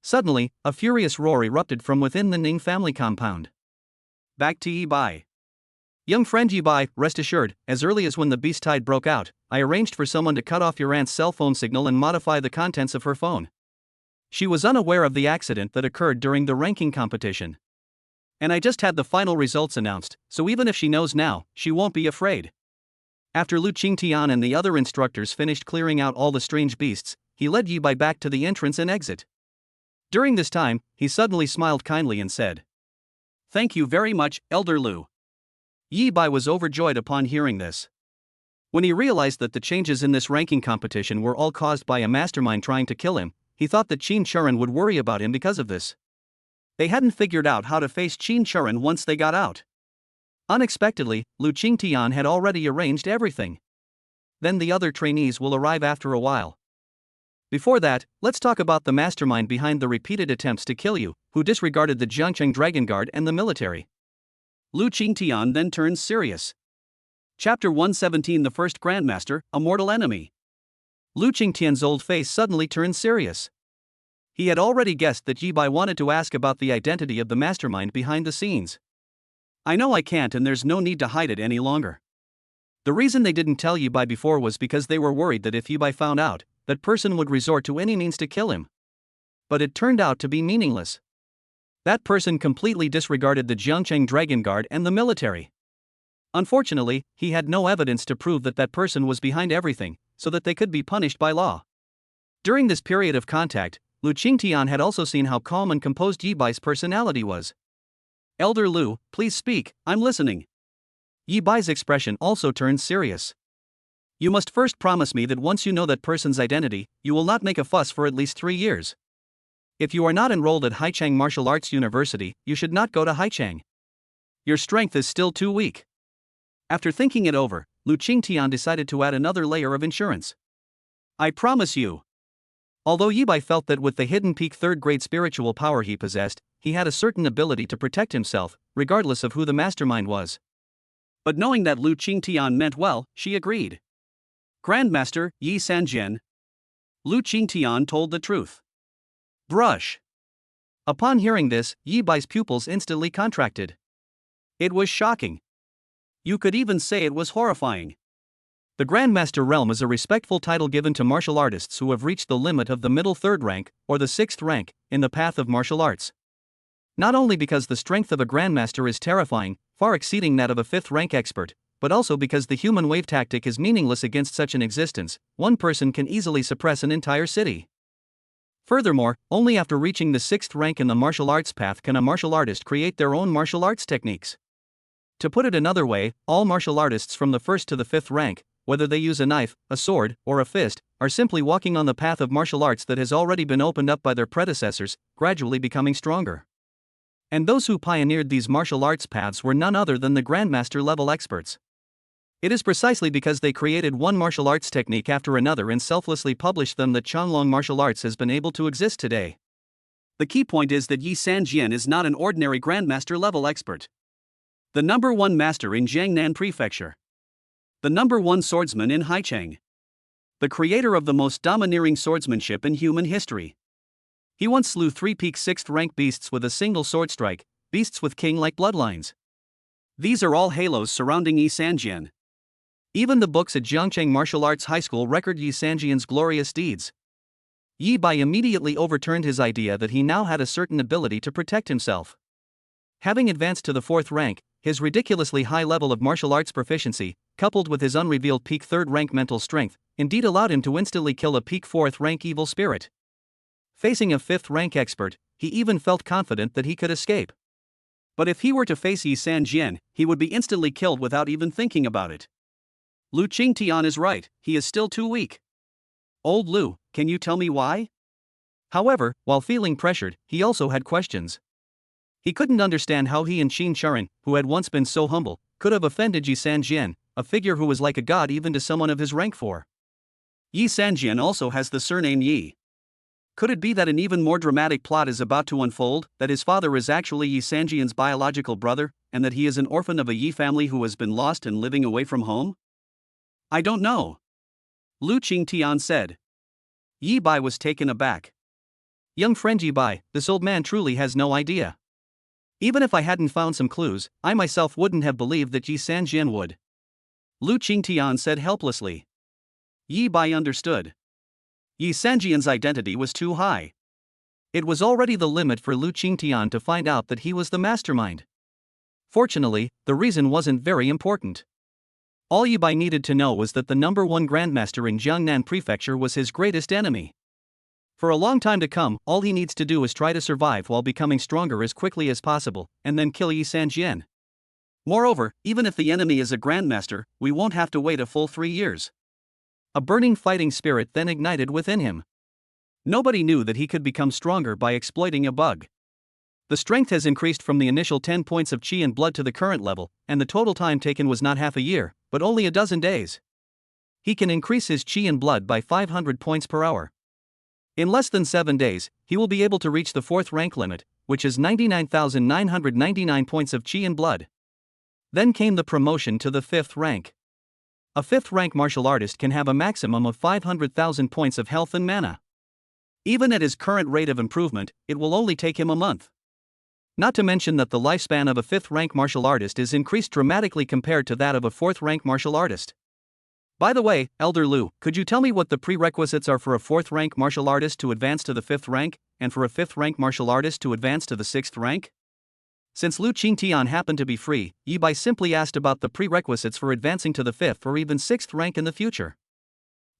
Speaker 2: Suddenly, a furious roar erupted from within the Ning family compound. Back to Yi Bai. Young friend Yi Bai, rest assured, as early as when the beast tide broke out, I arranged for someone to cut off your aunt's cell phone signal and modify the contents of her phone. She was unaware of the accident that occurred during the ranking competition. And I just had the final results announced, so even if she knows now, she won't be afraid. After Lu Qingtian and the other instructors finished clearing out all the strange beasts, he led Yi Bai back to the entrance and exit. During this time, he suddenly smiled kindly and said, "Thank you very much, Elder Lu." Yi Bai was overjoyed upon hearing this. When he realized that the changes in this ranking competition were all caused by a mastermind trying to kill him, he thought that Qin Churen would worry about him because of this. They hadn't figured out how to face Qin Churen once they got out. Unexpectedly, Lu Qingtian had already arranged everything. Then the other trainees will arrive after a while. Before that, let's talk about the mastermind behind the repeated attempts to kill you, who disregarded the Jiangcheng Dragon Guard and the military. Lu Qingtian then turns serious. Chapter 117, The First Grandmaster, A Mortal Enemy. Lu Qingtian's old face suddenly turned serious. He had already guessed that Yi Bai wanted to ask about the identity of the mastermind behind the scenes. I know I can't, and there's no need to hide it any longer. The reason they didn't tell Yi Bai before was because they were worried that if Yi Bai found out, that person would resort to any means to kill him. But it turned out to be meaningless. That person completely disregarded the Jiangcheng Dragon Guard and the military. Unfortunately, he had no evidence to prove that that person was behind everything, so that they could be punished by law. During this period of contact, Lu Qingtian had also seen how calm and composed Yi Bai's personality was. Elder Lu, please speak, I'm listening. Yi Bai's expression also turned serious. You must first promise me that once you know that person's identity, you will not make a fuss for at least 3 years. If you are not enrolled at Haichang Martial Arts University, you should not go to Haichang. Your strength is still too weak. After thinking it over, Lu Qingtian decided to add another layer of insurance. I promise you. Although Yi Bai felt that with the hidden peak third-grade spiritual power he possessed, he had a certain ability to protect himself, regardless of who the mastermind was. But knowing that Lu Qingtian meant well, she agreed. Grandmaster, Yi Sanjian. Lu Qingtian told the truth. Brush. Upon hearing this, Yi Bai's pupils instantly contracted. It was shocking. You could even say it was horrifying. The Grandmaster realm is a respectful title given to martial artists who have reached the limit of the middle third rank, or the sixth rank, in the path of martial arts. Not only because the strength of a Grandmaster is terrifying, far exceeding that of a fifth rank expert, but also because the human wave tactic is meaningless against such an existence. One person can easily suppress an entire city. Furthermore, only after reaching the sixth rank in the martial arts path can a martial artist create their own martial arts techniques. To put it another way, all martial artists from the first to the fifth rank, whether they use a knife, a sword, or a fist, are simply walking on the path of martial arts that has already been opened up by their predecessors, gradually becoming stronger. And those who pioneered these martial arts paths were none other than the Grandmaster level experts. It is precisely because they created one martial arts technique after another and selflessly published them that Changlong martial arts has been able to exist today. The key point is that Yi Sanjian is not an ordinary Grandmaster level expert. The number 1 master in Jiangnan Prefecture. The number 1 swordsman in Haichang. The creator of the most domineering swordsmanship in human history. He once slew 3 peak 6th rank beasts with a single sword strike, beasts with king-like bloodlines. These are all halos surrounding Yi Sanjian. Even the books at Jiangcheng Martial Arts High School record Yi Sanjian's glorious deeds. Yi Bai immediately overturned his idea that he now had a certain ability to protect himself. Having advanced to the 4th rank, his ridiculously high level of martial arts proficiency, coupled with his unrevealed peak 3rd rank mental strength, indeed allowed him to instantly kill a peak 4th rank evil spirit. Facing a 5th rank expert, he even felt confident that he could escape. But if he were to face Yi Sanjian, he would be instantly killed without even thinking about it. Lu Qingtian is right, he is still too weak. Old Lu, can you tell me why? However, while feeling pressured, he also had questions. He couldn't understand how he and Qin Sharon, who had once been so humble, could have offended Yi Sanjian, a figure who was like a god even to someone of his rank 4. Yi Sanjian also has the surname Yi. Could it be that an even more dramatic plot is about to unfold, that his father is actually Yi Sanjian's biological brother, and that he is an orphan of a Yi family who has been lost and living away from home? I don't know. Lu Qingtian said. Yi Bai was taken aback. Young friend Yi Bai, this old man truly has no idea. Even if I hadn't found some clues, I myself wouldn't have believed that Yi Sanjian would. Lu Qingtian said helplessly. Yi Bai understood. Yi Sanjian's identity was too high. It was already the limit for Lu Qingtian to find out that he was the mastermind. Fortunately, the reason wasn't very important. All Yi Bai needed to know was that the number 1 grandmaster in Jiangnan Prefecture was his greatest enemy. For a long time to come, all he needs to do is try to survive while becoming stronger as quickly as possible, and then kill Yi Sanjian. Moreover, even if the enemy is a grandmaster, we won't have to wait a full 3 years. A burning fighting spirit then ignited within him. Nobody knew that he could become stronger by exploiting a bug. The strength has increased from the initial 10 points of qi and blood to the current level, and the total time taken was not half a year, but only a dozen days. He can increase his qi and blood by 500 points per hour. In less than 7 days, he will be able to reach the 4th rank limit, which is 99,999 points of qi and blood. Then came the promotion to the 5th rank. A 5th rank martial artist can have a maximum of 500,000 points of health and mana. Even at his current rate of improvement, it will only take him a month. Not to mention that the lifespan of a 5th rank martial artist is increased dramatically compared to that of a 4th rank martial artist. By the way, Elder Lu, could you tell me what the prerequisites are for a 4th rank martial artist to advance to the 5th rank, and for a 5th rank martial artist to advance to the 6th rank? Since Lu Qingtian happened to be free, Yi Bai simply asked about the prerequisites for advancing to the 5th or even 6th rank in the future.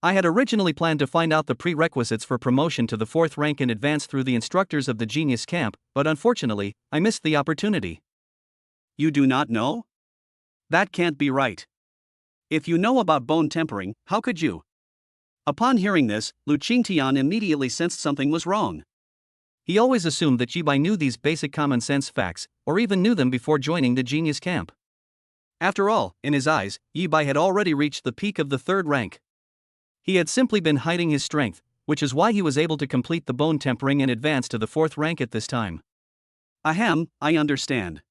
Speaker 2: I had originally planned to find out the prerequisites for promotion to the 4th rank in advance through the instructors of the Genius Camp, but unfortunately, I missed the opportunity. You do not know? That can't be right. If you know about bone tempering, how could you? Upon hearing this, Lu Qingtian immediately sensed something was wrong. He always assumed that Yi Bai knew these basic common sense facts, or even knew them before joining the Genius Camp. After all, in his eyes, Yi Bai had already reached the peak of the 3rd rank. He had simply been hiding his strength, which is why he was able to complete the bone tempering and advance to the 4th rank at this time. Ahem, I understand.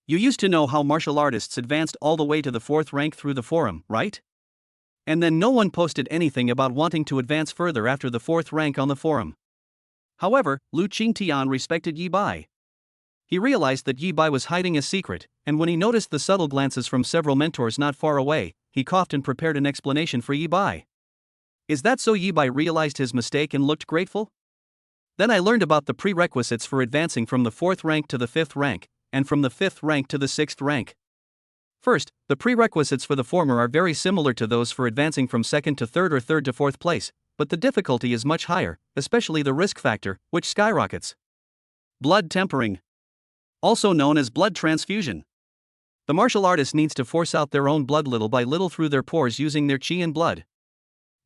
Speaker 2: You used to know how martial artists advanced all the way to the 4th rank through the forum, right? And then no one posted anything about wanting to advance further after the 4th rank on the forum. However, Lu Qingtian respected Yi Bai. He realized that Yi Bai was hiding a secret, and when he noticed the subtle glances from several mentors not far away, he coughed and prepared an explanation for Yi Bai. Is that so? Yi Bai realized his mistake and looked grateful? Then I learned about the prerequisites for advancing from the 4th rank to the 5th rank, and from the 5th rank to the 6th rank. First, the prerequisites for the former are very similar to those for advancing from 2nd to 3rd or 3rd to 4th place, but the difficulty is much higher, especially the risk factor, which skyrockets. Blood tempering. Also known as blood transfusion. The martial artist needs to force out their own blood little by little through their pores using their qi and blood.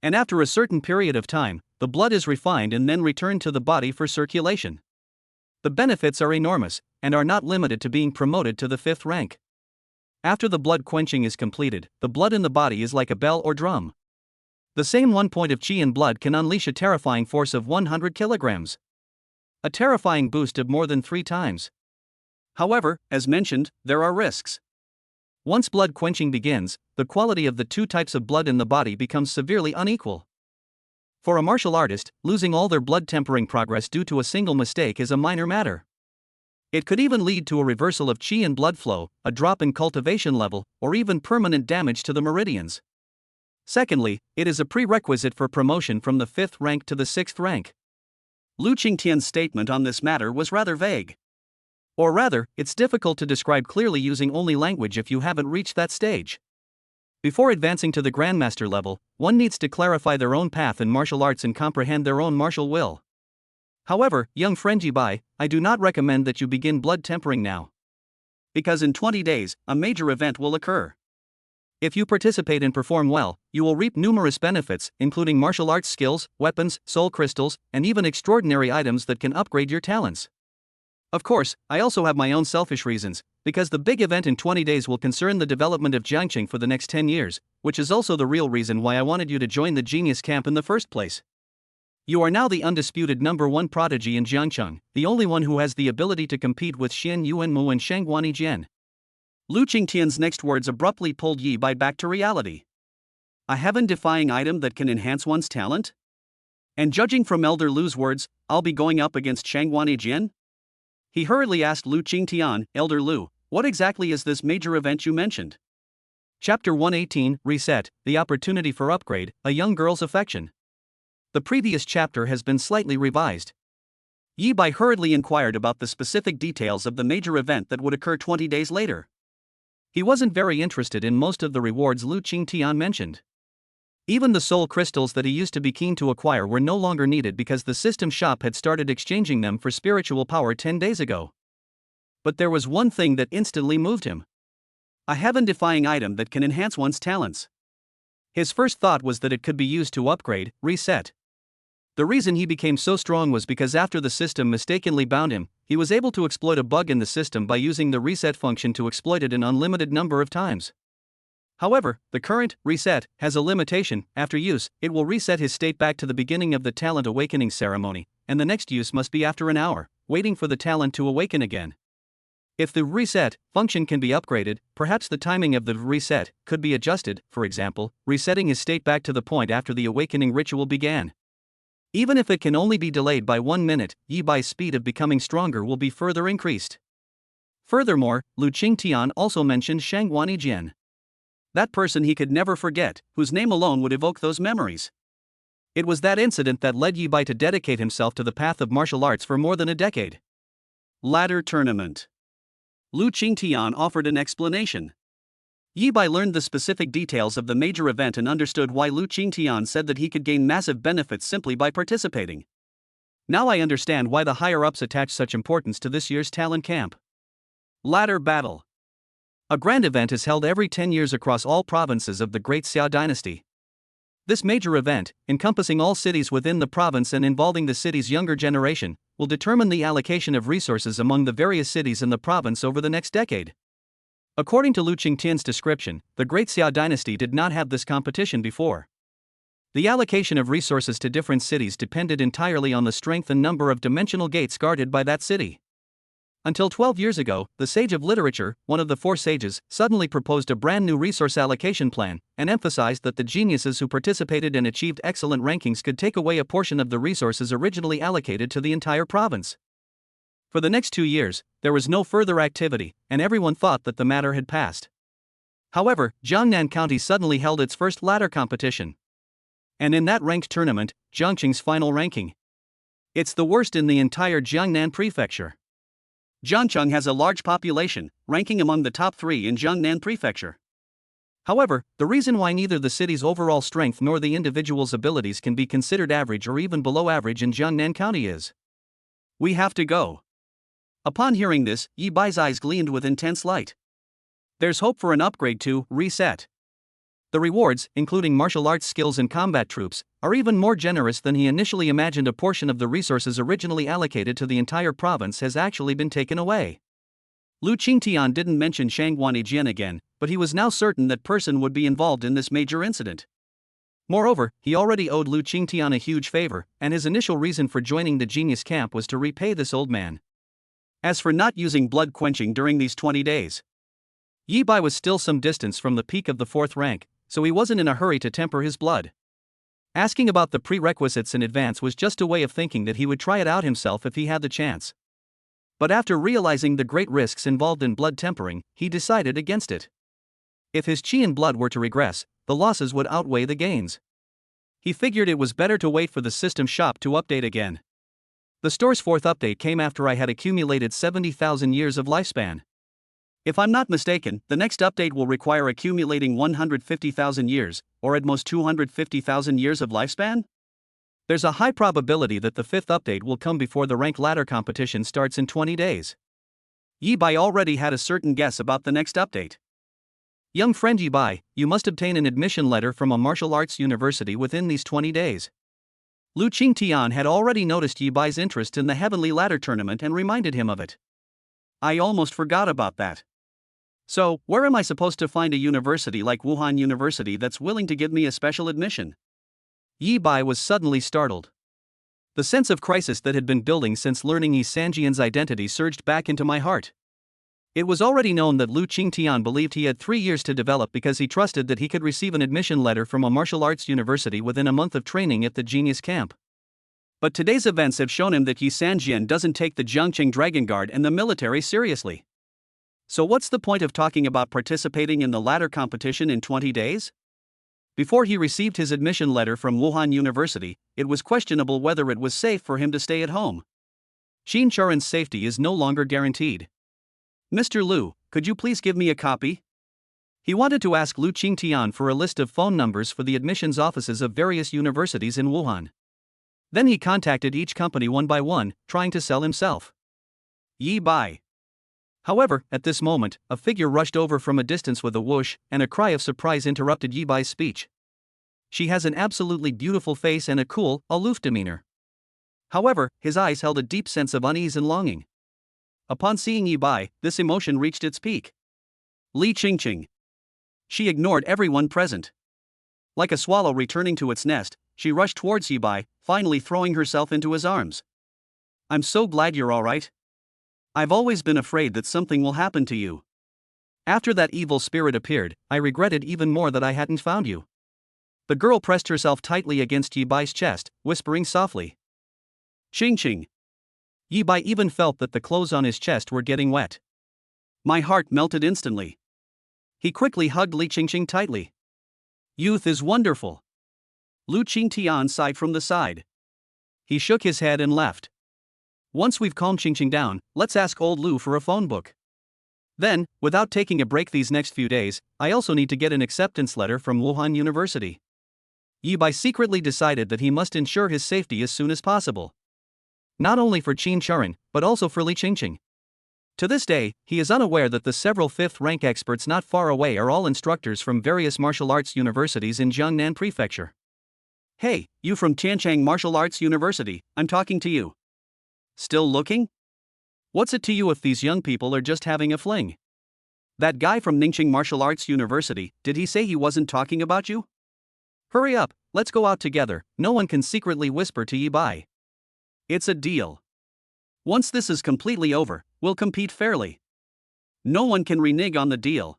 Speaker 2: And after a certain period of time, the blood is refined and then returned to the body for circulation. The benefits are enormous, and are not limited to being promoted to the 5th rank. After the blood quenching is completed, the blood in the body is like a bell or drum. The same 1 point of qi in blood can unleash a terrifying force of 100 kilograms. A terrifying boost of more than 3 times. However, as mentioned, there are risks. Once blood quenching begins, the quality of the 2 types of blood in the body becomes severely unequal. For a martial artist, losing all their blood tempering progress due to a single mistake is a minor matter.
Speaker 1: It could even lead to a reversal of qi and blood flow, a drop in cultivation level, or even permanent damage to the meridians. Secondly, it is a prerequisite for promotion from the 5th rank to the 6th rank.
Speaker 2: Lu Qingtian's statement on this matter was rather vague.
Speaker 1: Or rather, it's difficult to describe clearly using only language if you haven't reached that stage. Before advancing to the Grandmaster level, one needs to clarify their own path in martial arts and comprehend their own martial will. However, young friend Yi Bai, I do not recommend that you begin blood tempering now.
Speaker 2: Because in 20 days, a major event will occur.
Speaker 1: If you participate and perform well, you will reap numerous benefits, including martial arts skills, weapons, soul crystals, and even extraordinary items that can upgrade your talents. Of course, I also have my own selfish reasons, because the big event in 20 days will concern the development of Jiangqing for the next 10 years, which is also the real reason why I wanted you to join the genius camp in the first place. You are now the undisputed #1 prodigy in Jiangqing, the only one who has the ability to compete with Xian Yuanmu and Shang Guanijian.
Speaker 2: Lu Qingtian's next words abruptly pulled Yi Bai back to reality. A heaven-defying item that can enhance one's talent? And judging from Elder Lu's words, I'll be going up against Shang Guanijian? He hurriedly asked Lu Qingtian, Elder Lu, what exactly is this major event you mentioned?
Speaker 1: Chapter 118, Reset, the opportunity for upgrade, a young girl's affection. The previous chapter has been slightly revised.
Speaker 2: Yi Bai hurriedly inquired about the specific details of the major event that would occur 20 days later.
Speaker 1: He wasn't very interested in most of the rewards Lu Qingtian mentioned. Even the soul crystals that he used to be keen to acquire were no longer needed because the system shop had started exchanging them for spiritual power 10 days ago. But there was one thing that instantly moved him.
Speaker 2: A heaven-defying item that can enhance one's talents.
Speaker 1: His first thought was that it could be used to upgrade, reset. The reason he became so strong was because after the system mistakenly bound him, he was able to exploit a bug in the system by using the reset function to exploit it an unlimited number of times. However, the current reset has a limitation. After use, it will reset his state back to the beginning of the talent awakening ceremony, and the next use must be after an hour, waiting for the talent to awaken again. If the reset function can be upgraded, perhaps the timing of the reset could be adjusted, for example, resetting his state back to the point after the awakening ritual began. Even if it can only be delayed by 1 minute, Yi Bai's speed of becoming stronger will be further increased. Furthermore, Lu Qingtian also mentioned Shang Guanijian.
Speaker 2: That person he could never forget, whose name alone would evoke those memories.
Speaker 1: It was that incident that led Yi Bai to dedicate himself to the path of martial arts for more than a decade.
Speaker 2: Ladder tournament. Lu Qingtian offered an explanation. Yi Bai learned the specific details of the major event and understood why Lu Qingtian said that he could gain massive benefits simply by participating.
Speaker 1: Now I understand why the higher-ups attach such importance to this year's talent camp.
Speaker 2: Ladder battle.
Speaker 1: A grand event is held every 10 years across all provinces of the Great Xia dynasty. This major event, encompassing all cities within the province and involving the city's younger generation, will determine the allocation of resources among the various cities in the province over the next decade. According to Lu Qingtian's description, the Great Xia dynasty did not have this competition before. The allocation of resources to different cities depended entirely on the strength and number of dimensional gates guarded by that city. Until 12 years ago, the Sage of Literature, one of the 4 sages, suddenly proposed a brand new resource allocation plan, and emphasized that the geniuses who participated and achieved excellent rankings could take away a portion of the resources originally allocated to the entire province. For the next 2 years, there was no further activity, and everyone thought that the matter had passed. However, Jiangnan County suddenly held its first ladder competition. And in that ranked tournament, Jiangqing's final ranking. It's the worst in the entire Jiangnan prefecture.
Speaker 2: Jiangqing has a large population, ranking among the top 3 in Jiangnan prefecture.
Speaker 1: However, the reason why neither the city's overall strength nor the individual's abilities can be considered average or even below average in Jiangnan County is.
Speaker 2: We have to go. Upon hearing this, Yi Bai's eyes gleamed with intense light. There's hope for an upgrade to reset.
Speaker 1: The rewards, including martial arts skills and combat troops, are even more generous than he initially imagined. A portion of the resources originally allocated to the entire province has actually been taken away.
Speaker 2: Lu Qingtian didn't mention Shang Guanijian again, but he was now certain that person would be involved in this major incident.
Speaker 1: Moreover, he already owed Lu Qingtian a huge favor, and his initial reason for joining the genius camp was to repay this old man.
Speaker 2: As for not using blood quenching during these 20 days,
Speaker 1: Yi Bai was still some distance from the peak of the 4th rank, so he wasn't in a hurry to temper his blood. Asking about the prerequisites in advance was just a way of thinking that he would try it out himself if he had the chance. But after realizing the great risks involved in blood tempering, he decided against it. If his qi and blood were to regress, the losses would outweigh the gains. He figured it was better to wait for the system shop to update again. The store's fourth update came after I had accumulated 70,000 years of lifespan. If I'm not mistaken, the next update will require accumulating 150,000 years, or at most 250,000 years of lifespan? There's a high probability that the fifth update will come before the rank ladder competition starts in 20 days. Yi Bai already had a certain guess about the next update. Young friend Yi Bai, you must obtain an admission letter from a martial arts university within these 20 days. Lu Qingtian had already noticed Yi Bai's interest in the Heavenly Ladder tournament and reminded him of it. I almost forgot about that. So, where am I supposed to find a university like Wuhan University that's willing to give me a special admission? Yi Bai was suddenly startled. The sense of crisis that had been building since learning Yi Sanjian's identity surged back into my heart. It was already known that Lu Qingtian believed he had 3 years to develop because he trusted that he could receive an admission letter from a martial arts university within a month of training at the Genius Camp. But today's events have shown him that Yi Sanjian doesn't take the Jiangqing Dragon Guard and the military seriously. So what's the point of talking about participating in the ladder competition in 20 days? Before he received his admission letter from Wuhan University, it was questionable whether it was safe for him to stay at home. Qin Charen's safety is no longer guaranteed. Mr. Lu, could you please give me a copy? He wanted to ask Lu Qingtian for a list of phone numbers for the admissions offices of various universities in Wuhan. Then he contacted each company one by one, trying to sell himself. Yi Bai. However, at this moment, a figure rushed over from a distance with a whoosh, and a cry of surprise interrupted Yi Bai's speech. She has an absolutely beautiful face and a cool, aloof demeanor. However, his eyes held a deep sense of unease and longing. Upon seeing Yi Bai, this emotion reached its peak. Li Qingqing. She ignored everyone present. Like a swallow returning to its nest, she rushed towards Yi Bai, finally throwing herself into his arms. I'm so glad you're alright. I've always been afraid that something will happen to you. After that evil spirit appeared, I regretted even more that I hadn't found you. The girl pressed herself tightly against Yi Bai's chest, whispering softly. Qingqing. Yi Bai even felt that the clothes on his chest were getting wet. My heart melted instantly. He quickly hugged Li Qingqing tightly. Youth is wonderful. Lu Qingtian sighed from the side. He shook his head and left. Once we've calmed Qingqing down, let's ask old Lu for a phone book. Then, without taking a break these next few days, I also need to get an acceptance letter from Wuhan University. Yi Bai secretly decided that he must ensure his safety as soon as possible. Not only for Qin Charen, but also for Li Qingqing. To this day, he is unaware that the several fifth-rank experts not far away are all instructors from various martial arts universities in Jiangnan Prefecture. Hey, you from Tianchang Martial Arts University, I'm talking to you. Still looking? What's it to you if these young people are just having a fling? That guy from Ningqing Martial Arts University, did he say he wasn't talking about you? Hurry up, let's go out together, no one can secretly whisper to Yi Bai. It's a deal. Once this is completely over, we'll compete fairly. No one can renege on the deal.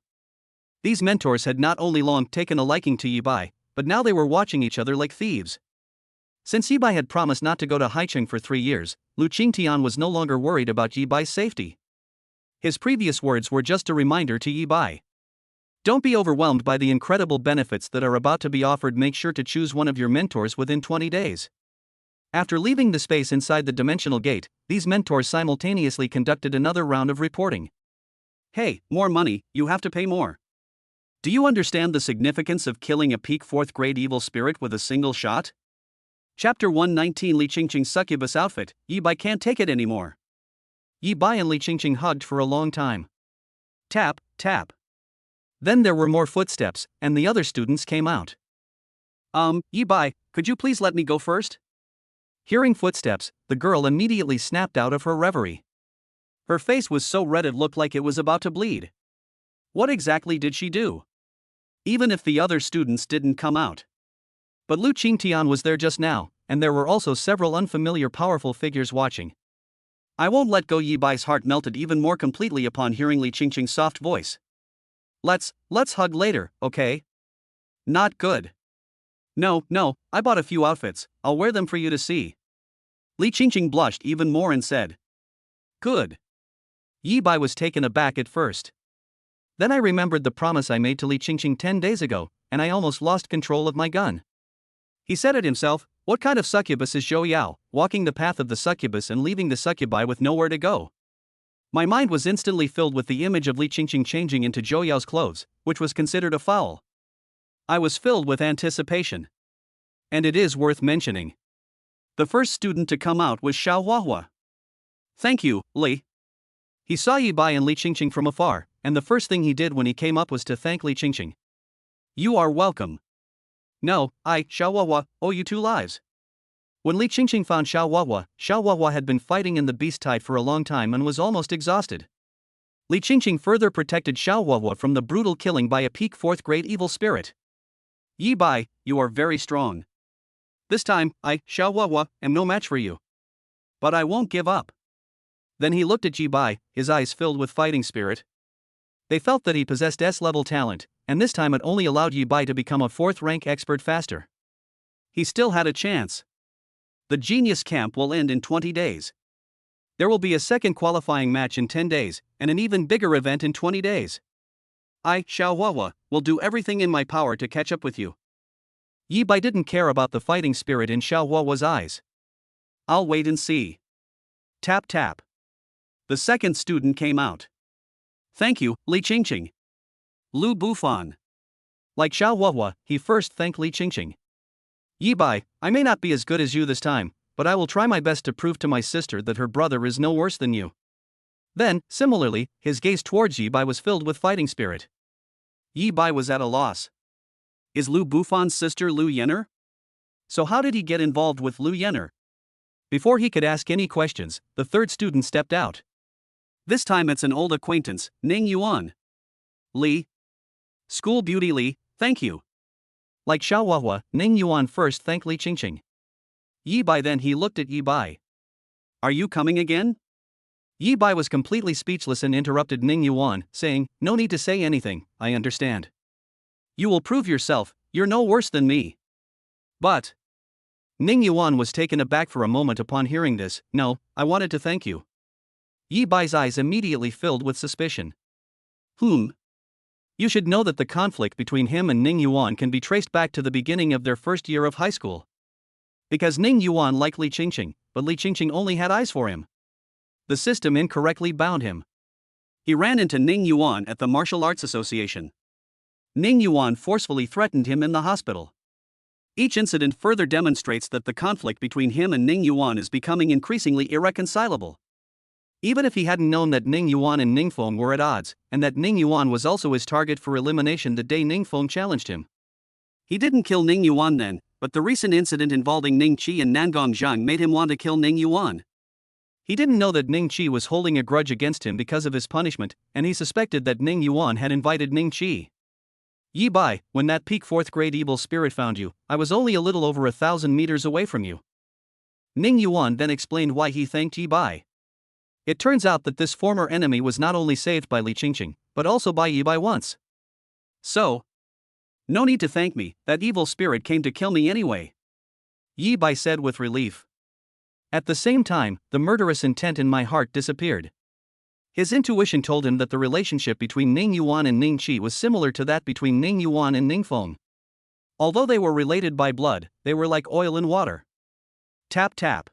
Speaker 1: These mentors had not only long taken a liking to Yi Bai, but now they were watching each other like thieves. Since Yi Bai had promised not to go to Haicheng for 3 years, Lu Qingtian was no longer worried about Yi Bai's safety. His previous words were just a reminder to Yi Bai. Don't be overwhelmed by the incredible benefits that are about to be offered. Make sure to choose one of your mentors within 20 days. After leaving the space inside the dimensional gate, these mentors simultaneously conducted another round of reporting. Hey, more money, you have to pay more. Do you understand the significance of killing a peak 4th grade evil spirit with a single shot? Chapter 119 Li Qingqing's succubus outfit, Yi Bai can't take it anymore. Yi Bai and Li Qingqing hugged for a long time. Tap, tap. Then there were more footsteps, and the other students came out. Yi Bai, could you please let me go first? Hearing footsteps, the girl immediately snapped out of her reverie. Her face was so red it looked like it was about to bleed. What exactly did she do? Even if the other students didn't come out. But Lu Qingtian was there just now, and there were also several unfamiliar powerful figures watching. I won't let go. Yi Bai's heart melted even more completely upon hearing Li Qingqing's soft voice. Let's hug later, okay? Not good. No, I bought a few outfits, I'll wear them for you to see. Li Qingqing blushed even more and said. Good. Yi Bai was taken aback at first. Then I remembered the promise I made to Li Qingqing 10 days ago, and I almost lost control of my gun. He said it himself, what kind of succubus is Zhou Yao, walking the path of the succubus and leaving the succubi with nowhere to go? My mind was instantly filled with the image of Li Qingqing changing into Zhou Yao's clothes, which was considered a foul. I was filled with anticipation. And it is worth mentioning. The first student to come out was Xiao Huahua. Thank you, Li. He saw Yi Bai and Li Qingqing from afar, and the first thing he did when he came up was to thank Li Qingqing. You are welcome. No, I, Xiao Huahua, owe you 2 lives. When Li Qingqing found Xiao Huahua had been fighting in the beast tide for a long time and was almost exhausted. Li Qingqing further protected Xiao Huahua from the brutal killing by a peak 4th grade evil spirit. Yi Bai, you are very strong. This time, I, Xiao Huahua, am no match for you. But I won't give up. Then he looked at Yi Bai, his eyes filled with fighting spirit. They felt that he possessed S-level talent, and this time it only allowed Yi Bai to become a 4th rank expert faster. He still had a chance. The Genius Camp will end in 20 days. There will be a second qualifying match in 10 days, and an even bigger event in 20 days. I, Xiao Huahua, will do everything in my power to catch up with you. Yi Bai didn't care about the fighting spirit in Xiao Huahua's eyes. I'll wait and see. Tap tap. The second student came out. Thank you, Li Qingqing. Lu Bufan. Like Xiao Huahua, he first thanked Li Qingqing. Yi Bai, I may not be as good as you this time, but I will try my best to prove to my sister that her brother is no worse than you. Then, similarly, his gaze towards Yi Bai was filled with fighting spirit. Yi Bai was at a loss. Is Lu Bufan's sister Lu Yenner? So how did he get involved with Lu Yenner? Before he could ask any questions, the third student stepped out. This time it's an old acquaintance, Ning Yuan. Li. School beauty Li, thank you. Like Xiao Huahua, Ning Yuan first thanked Li Qingqing. Yi Bai then he looked at Yi Bai. Are you coming again? Yi Bai was completely speechless and interrupted Ning Yuan, saying, no need to say anything, I understand. You will prove yourself, you're no worse than me. But Ning Yuan was taken aback for a moment upon hearing this. No, I wanted to thank you. Yi Bai's eyes immediately filled with suspicion. You should know that the conflict between him and Ning Yuan can be traced back to the beginning of their first year of high school. Because Ning Yuan liked Li Qingqing, but Li Qingqing only had eyes for him. The system incorrectly bound him. He ran into Ning Yuan at the Martial Arts Association. Ning Yuan forcefully threatened him in the hospital. Each incident further demonstrates that the conflict between him and Ning Yuan is becoming increasingly irreconcilable. Even if he hadn't known that Ning Yuan and Ning Feng were at odds, and that Ning Yuan was also his target for elimination the day Ning Feng challenged him. He didn't kill Ning Yuan then, but the recent incident involving Ning Qi and Nangong Zhang made him want to kill Ning Yuan. He didn't know that Ning Qi was holding a grudge against him because of his punishment, and he suspected that Ning Yuan had invited Ning Qi. Yi Bai, when that peak 4th grade evil spirit found you, I was only a little over 1,000 meters away from you. Ning Yuan then explained why he thanked Yi Bai. It turns out that this former enemy was not only saved by Li Qingqing, but also by Yi Bai once. So, no need to thank me, that evil spirit came to kill me anyway. Yi Bai said with relief. At the same time, the murderous intent in my heart disappeared. His intuition told him that the relationship between Ning Yuan and Ning Qi was similar to that between Ning Yuan and Ning Feng. Although they were related by blood, they were like oil and water. Tap tap.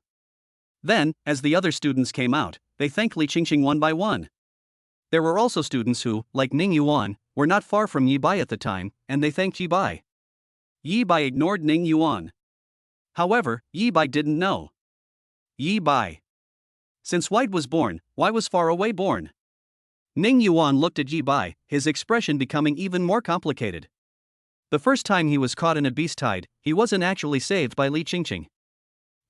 Speaker 1: Then, as the other students came out, they thanked Li Qingqing one by one. There were also students who, like Ning Yuan, were not far from Yi Bai at the time, and they thanked Yi Bai. Yi Bai ignored Ning Yuan. However, Yi Bai didn't know. Yi Bai. Since White was born, why was far away born? Ning Yuan looked at Yi Bai, his expression becoming even more complicated. The first time he was caught in a beast tide, he wasn't actually saved by Li Qingqing.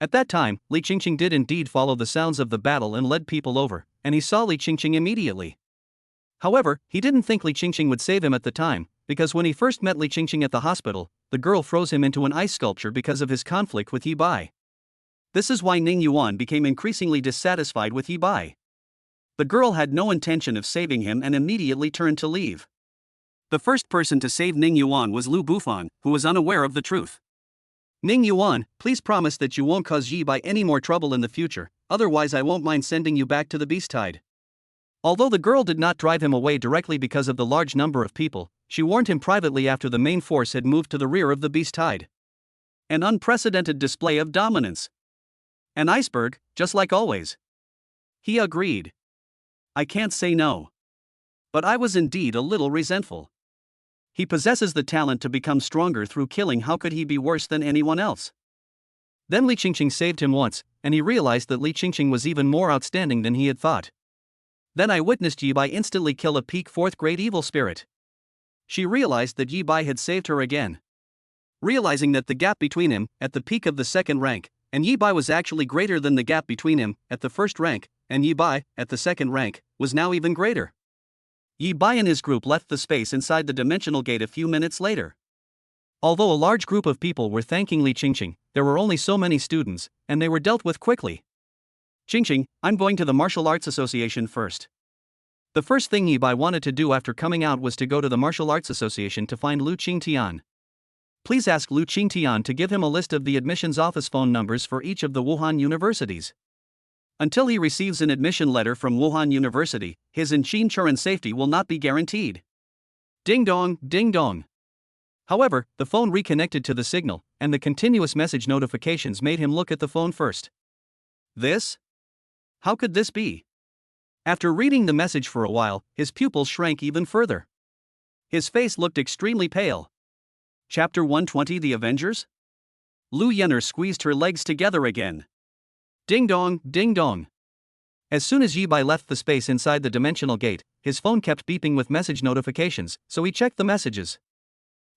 Speaker 1: At that time, Li Qingqing did indeed follow the sounds of the battle and led people over, and he saw Li Qingqing immediately. However, he didn't think Li Qingqing would save him at the time, because when he first met Li Qingqing at the hospital, the girl froze him into an ice sculpture because of his conflict with Yi Bai. This is why Ning Yuan became increasingly dissatisfied with Yi Bai. The girl had no intention of saving him and immediately turned to leave. The first person to save Ning Yuan was Lu Bufan, who was unaware of the truth. Ning Yuan, please promise that you won't cause Yi Bai any more trouble in the future, otherwise I won't mind sending you back to the beast tide. Although the girl did not drive him away directly because of the large number of people, she warned him privately after the main force had moved to the rear of the beast tide. An unprecedented display of dominance. An iceberg, just like always. He agreed. I can't say no. But I was indeed a little resentful. He possesses the talent to become stronger through killing. How could he be worse than anyone else? Then Li Qingqing saved him once, and he realized that Li Qingqing was even more outstanding than he had thought. Then I witnessed Yi Bai instantly kill a peak 4th grade evil spirit. She realized that Yi Bai had saved her again. Realizing that the gap between him, at the peak of the 2nd rank, and Yi Bai was actually greater than the gap between him, at the 1st rank, and Yi Bai, at the 2nd rank, was now even greater. Yi Bai and his group left the space inside the dimensional gate a few minutes later. Although a large group of people were thanking Li Qingqing, there were only so many students, and they were dealt with quickly. Qingqing, I'm going to the Martial Arts Association first. The first thing Yi Bai wanted to do after coming out was to go to the Martial Arts Association to find Lu Qingtian. Please ask Lu Qingtian to give him a list of the admissions office phone numbers for each of the Wuhan universities. Until he receives an admission letter from Wuhan University, his Qingchuan safety will not be guaranteed. Ding dong, ding dong. However, the phone reconnected to the signal, and the continuous message notifications made him look at the phone first. This? How could this be? After reading the message for a while, his pupils shrank even further. His face looked extremely pale. Chapter 120 The Avengers? Lu Yenner squeezed her legs together again. Ding dong, ding dong. As soon as Yi Bai left the space inside the dimensional gate, his phone kept beeping with message notifications, so he checked the messages.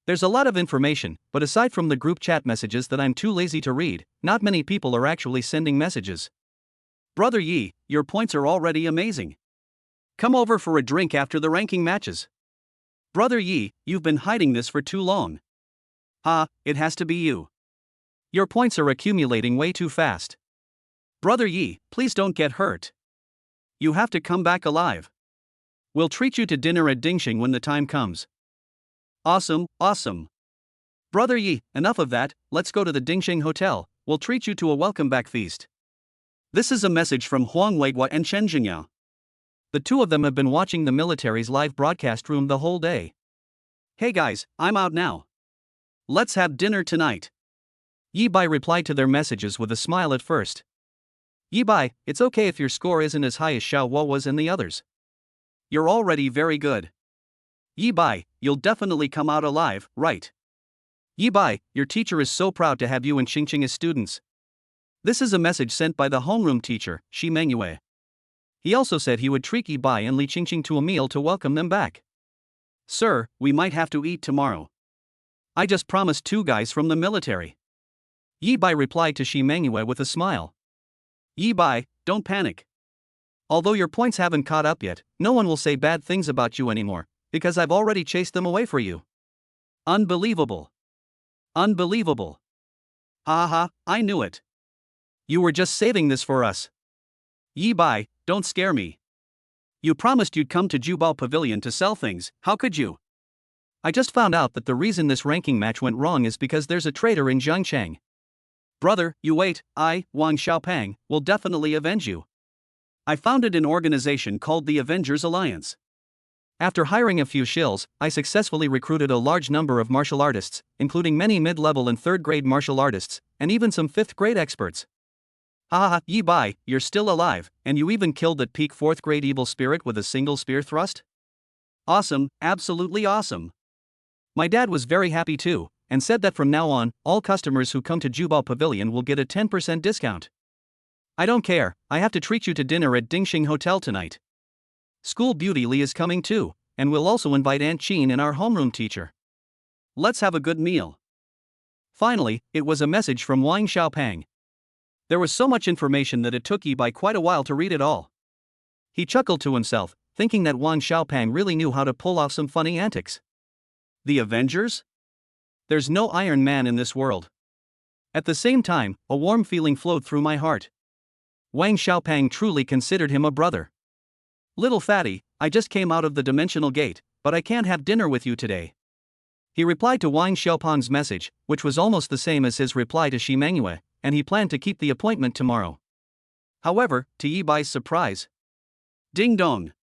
Speaker 1: There's a lot of information, but aside from the group chat messages that I'm too lazy to read, not many people are actually sending messages. Brother Yi, your points are already amazing. Come over for a drink after the ranking matches. Brother Yi, you've been hiding this for too long. It has to be you. Your points are accumulating way too fast. Brother Yi, please don't get hurt. You have to come back alive. We'll treat you to dinner at Dingxing when the time comes. Awesome, awesome. Brother Yi, enough of that, let's go to the Dingxing Hotel, we'll treat you to a welcome back feast. This is a message from Huang Weiguo and Chen Jingyao. The two of them have been watching the military's live broadcast room the whole day. Hey guys, I'm out now. Let's have dinner tonight. Yi Bai replied to their messages with a smile at first. Yi Bai, it's okay if your score isn't as high as Xiao Wo was and the others. You're already very good. Yi Bai, you'll definitely come out alive, right? Yi Bai, your teacher is so proud to have you and Qingqing as students. This is a message sent by the homeroom teacher, Shi Mengyue. He also said he would treat Yi Bai and Li Qingqing to a meal to welcome them back. Sir, we might have to eat tomorrow. I just promised 2 guys from the military. Yi Bai replied to Shi Mengyue with a smile. Yi Bai, don't panic. Although your points haven't caught up yet, no one will say bad things about you anymore, because I've already chased them away for you. Unbelievable. Unbelievable. I knew it. You were just saving this for us. Yi Bai, don't scare me. You promised you'd come to Jubao Pavilion to sell things, how could you? I just found out that the reason this ranking match went wrong is because there's a traitor in Jiangchang. Brother, you wait, Wang Xiaopang, will definitely avenge you. I founded an organization called the Avengers Alliance. After hiring a few shills, I successfully recruited a large number of martial artists, including many mid-level and third-grade martial artists, and even some fifth-grade experts. Yi Bai, you're still alive, and you even killed that peak 4th-grade evil spirit with a single spear thrust? Awesome, absolutely awesome. My dad was very happy too, and said that from now on, all customers who come to Jubao Pavilion will get a 10% discount. I don't care, I have to treat you to dinner at Dingxing Hotel tonight. School Beauty Li is coming too, and we'll also invite Aunt Qin and our homeroom teacher. Let's have a good meal. Finally, it was a message from Wang Xiaopang. There was so much information that it took Yi Bai quite a while to read it all. He chuckled to himself, thinking that Wang Xiaopang really knew how to pull off some funny antics. The Avengers? There's no Iron Man in this world. At the same time, a warm feeling flowed through my heart. Wang Xiaopang truly considered him a brother. Little fatty, I just came out of the dimensional gate, but I can't have dinner with you today. He replied to Wang Xiaopang's message, which was almost the same as his reply to Shi Mengyue, and he planned to keep the appointment tomorrow. However, to Yi Bai's surprise, ding dong.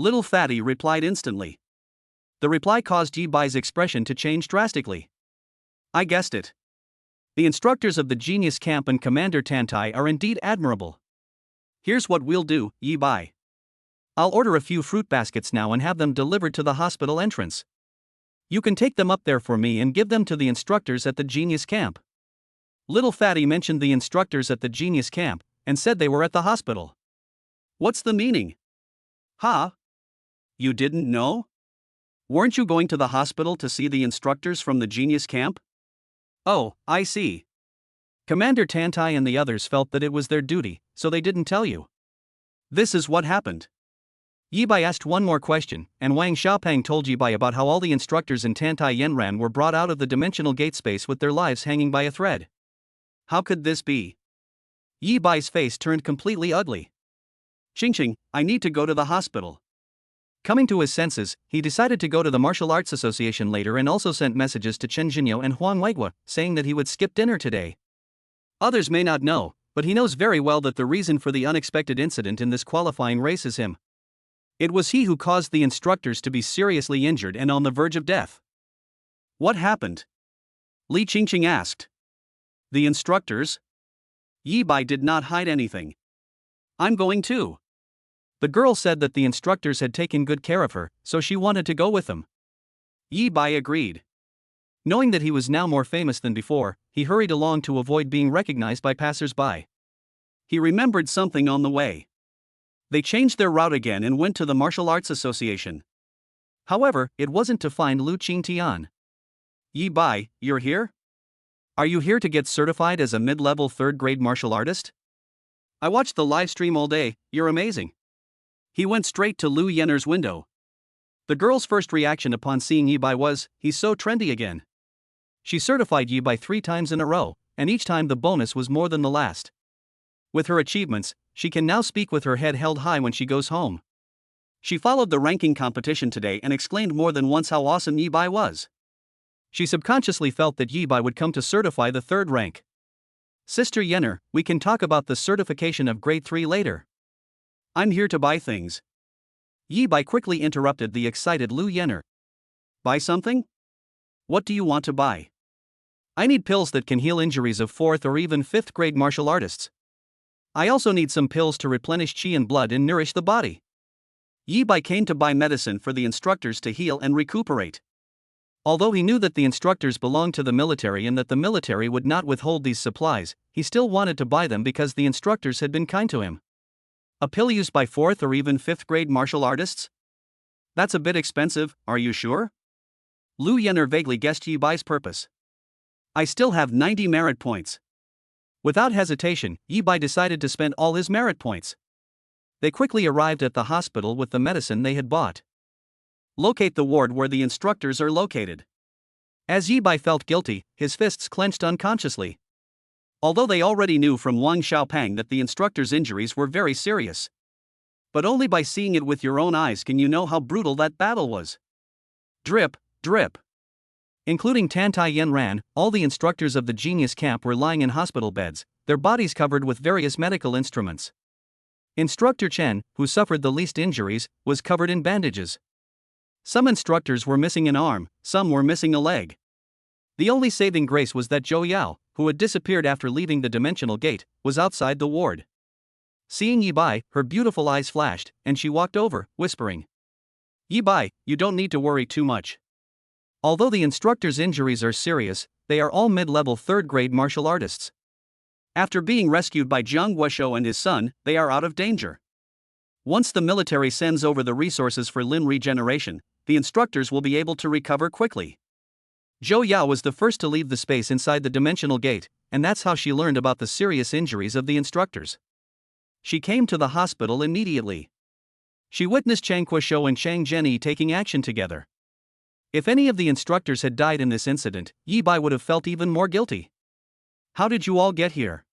Speaker 2: Little Fatty replied instantly. The reply caused Yi Bai's expression to change drastically. I guessed it. The instructors of the Genius Camp and Commander Tantai are indeed admirable. Here's what we'll do, Yi Bai. I'll order a few fruit baskets now and have them delivered to the hospital entrance. You can take them up there for me and give them to the instructors at the Genius Camp. Little Fatty mentioned the instructors at the Genius Camp and said they were at the hospital. What's the meaning? Huh? You didn't know? Weren't you going to the hospital to see the instructors from the Genius Camp? Oh, I see. Commander Tantai and the others felt that it was their duty, so they didn't tell you. This is what happened. Yi Bai asked one more question, and Wang Xiaopeng told Yi Bai about how all the instructors in Tantai Yanran were brought out of the dimensional gate space with their lives hanging by a thread. How could this be? Yi Bai's face turned completely ugly. Qingqing, I need to go to the hospital. Coming to his senses, he decided to go to the Martial Arts Association later and also sent messages to Chen Jinyo and Huang Weigua, saying that he would skip dinner today. Others may not know, but he knows very well that the reason for the unexpected incident in this qualifying race is him. It was he who caused the instructors to be seriously injured and on the verge of death. What happened? Li Qingqing asked. The instructors? Yi Bai did not hide anything. I'm going too. The girl said that the instructors had taken good care of her, so she wanted to go with them. Yi Bai agreed. Knowing that he was now more famous than before, he hurried along to avoid being recognized by passers-by. He remembered something on the way. They changed their route again and went to the Martial Arts Association. However, it wasn't to find Lu Qingtian. Yi Bai, you're here? Are you here to get certified as a mid-level third-grade martial artist? I watched the live stream all day, you're amazing. He went straight to Lu Yener's window. The girl's first reaction upon seeing Yi Bai was, he's so trendy again. She certified Yi Bai 3 times in a row, and each time the bonus was more than the last. With her achievements, she can now speak with her head held high when she goes home. She followed the ranking competition today and exclaimed more than once how awesome Yi Bai was. She subconsciously felt that Yi Bai would come to certify the 3rd rank. Sister Yener, we can talk about the certification of grade 3 later. I'm here to buy things. Yi Bai quickly interrupted the excited Lu Yener. Buy something? What do you want to buy? I need pills that can heal injuries of 4th or even 5th grade martial artists. I also need some pills to replenish qi and blood and nourish the body. Yi Bai came to buy medicine for the instructors to heal and recuperate. Although he knew that the instructors belonged to the military and that the military would not withhold these supplies, he still wanted to buy them because the instructors had been kind to him. A pill used by 4th or even 5th grade martial artists? That's a bit expensive, are you sure? Lu Yener vaguely guessed Yi Bai's purpose. I still have 90 merit points. Without hesitation, Yi Bai decided to spend all his merit points. They quickly arrived at the hospital with the medicine they had bought. Locate the ward where the instructors are located. As Yi Bai felt guilty, his fists clenched unconsciously. Although they already knew from Wang Xiaopeng that the instructor's injuries were very serious. But only by seeing it with your own eyes can you know how brutal that battle was. Drip, drip. Including Tantai Yanran, all the instructors of the Genius Camp were lying in hospital beds, their bodies covered with various medical instruments. Instructor Chen, who suffered the least injuries, was covered in bandages. Some instructors were missing an arm, some were missing a leg. The only saving grace was that Zhou Yao, who had disappeared after leaving the dimensional gate, was outside the ward. Seeing Yi Bai, her beautiful eyes flashed, and she walked over, whispering, Yi Bai, you don't need to worry too much. Although the instructors' injuries are serious, they are all mid-level 3rd grade martial artists. After being rescued by Jiang Guoshou and his son, they are out of danger. Once the military sends over the resources for limb regeneration, the instructors will be able to recover quickly. Zhou Yao was the first to leave the space inside the dimensional gate, and that's how she learned about the serious injuries of the instructors. She came to the hospital immediately. She witnessed Chang Guoshou and Chang Zhenyi taking action together. If any of the instructors had died in this incident, Yi Bai would have felt even more guilty. How did you all get here?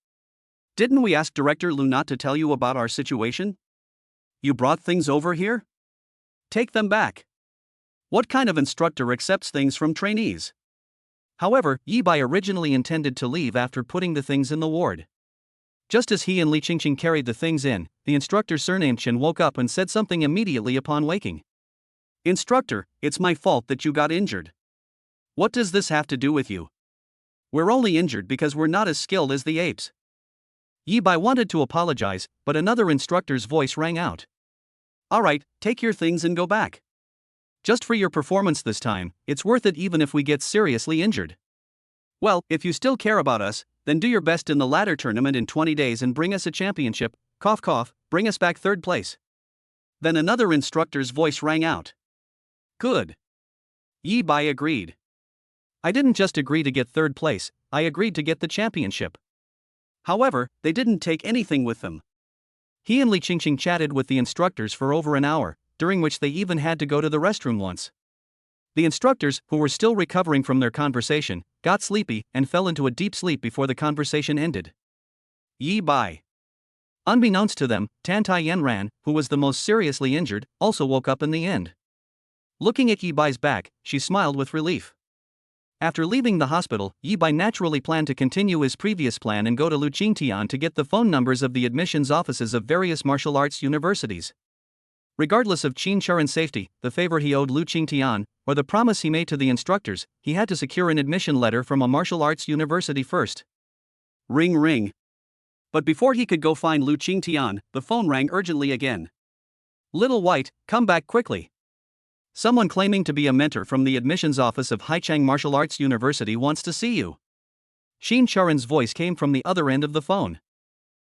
Speaker 2: Didn't we ask Director Lu not to tell you about our situation? You brought things over here? Take them back. What kind of instructor accepts things from trainees? However, Yi Bai originally intended to leave after putting the things in the ward.
Speaker 1: Just as he and Li Qingqing carried the things in, the instructor surnamed Chen woke up and said something immediately upon waking.
Speaker 2: Instructor, it's my fault that you got injured.
Speaker 1: What does this have to do with you?
Speaker 2: We're only injured because we're not as skilled as the apes.
Speaker 1: Yi Bai wanted to apologize, but another instructor's voice rang out.
Speaker 2: Alright, take your things and go back.
Speaker 1: Just for your performance this time, it's worth it even if we get seriously injured.
Speaker 2: Well, if you still care about us, then do your best in the ladder tournament in 20 days and bring us a championship. Cough cough, bring us back 3rd place. Then another instructor's voice rang out.
Speaker 1: Good.
Speaker 2: Yi Bai agreed.
Speaker 1: I didn't just agree to get 3rd place, I agreed to get the championship.
Speaker 2: However, they didn't take anything with them.
Speaker 1: He and Li Qingqing chatted with the instructors for over an hour, during which they even had to go to the restroom once. The instructors, who were still recovering from their conversation, got sleepy and fell into a deep sleep before the conversation ended.
Speaker 2: Yi Bai.
Speaker 1: Unbeknownst to them, Tan Tai Yanran, who was the most seriously injured, also woke up in the end. Looking at Yi Bai's back, she smiled with relief. After leaving the hospital, Yi Bai naturally planned to continue his previous plan and go to Luqingtian to get the phone numbers of the admissions offices of various martial arts universities. Regardless of Qin Sharin's safety, the favor he owed Luqingtian, or the promise he made to the instructors, he had to secure an admission letter from a martial arts university first.
Speaker 2: Ring ring. But before he could go find Luqingtian, the phone rang urgently again.
Speaker 1: Little White, come back quickly. Someone claiming to be a mentor from the admissions office of Haichang Martial Arts University wants to see you. Qin Sharin's voice came from the other end of the phone.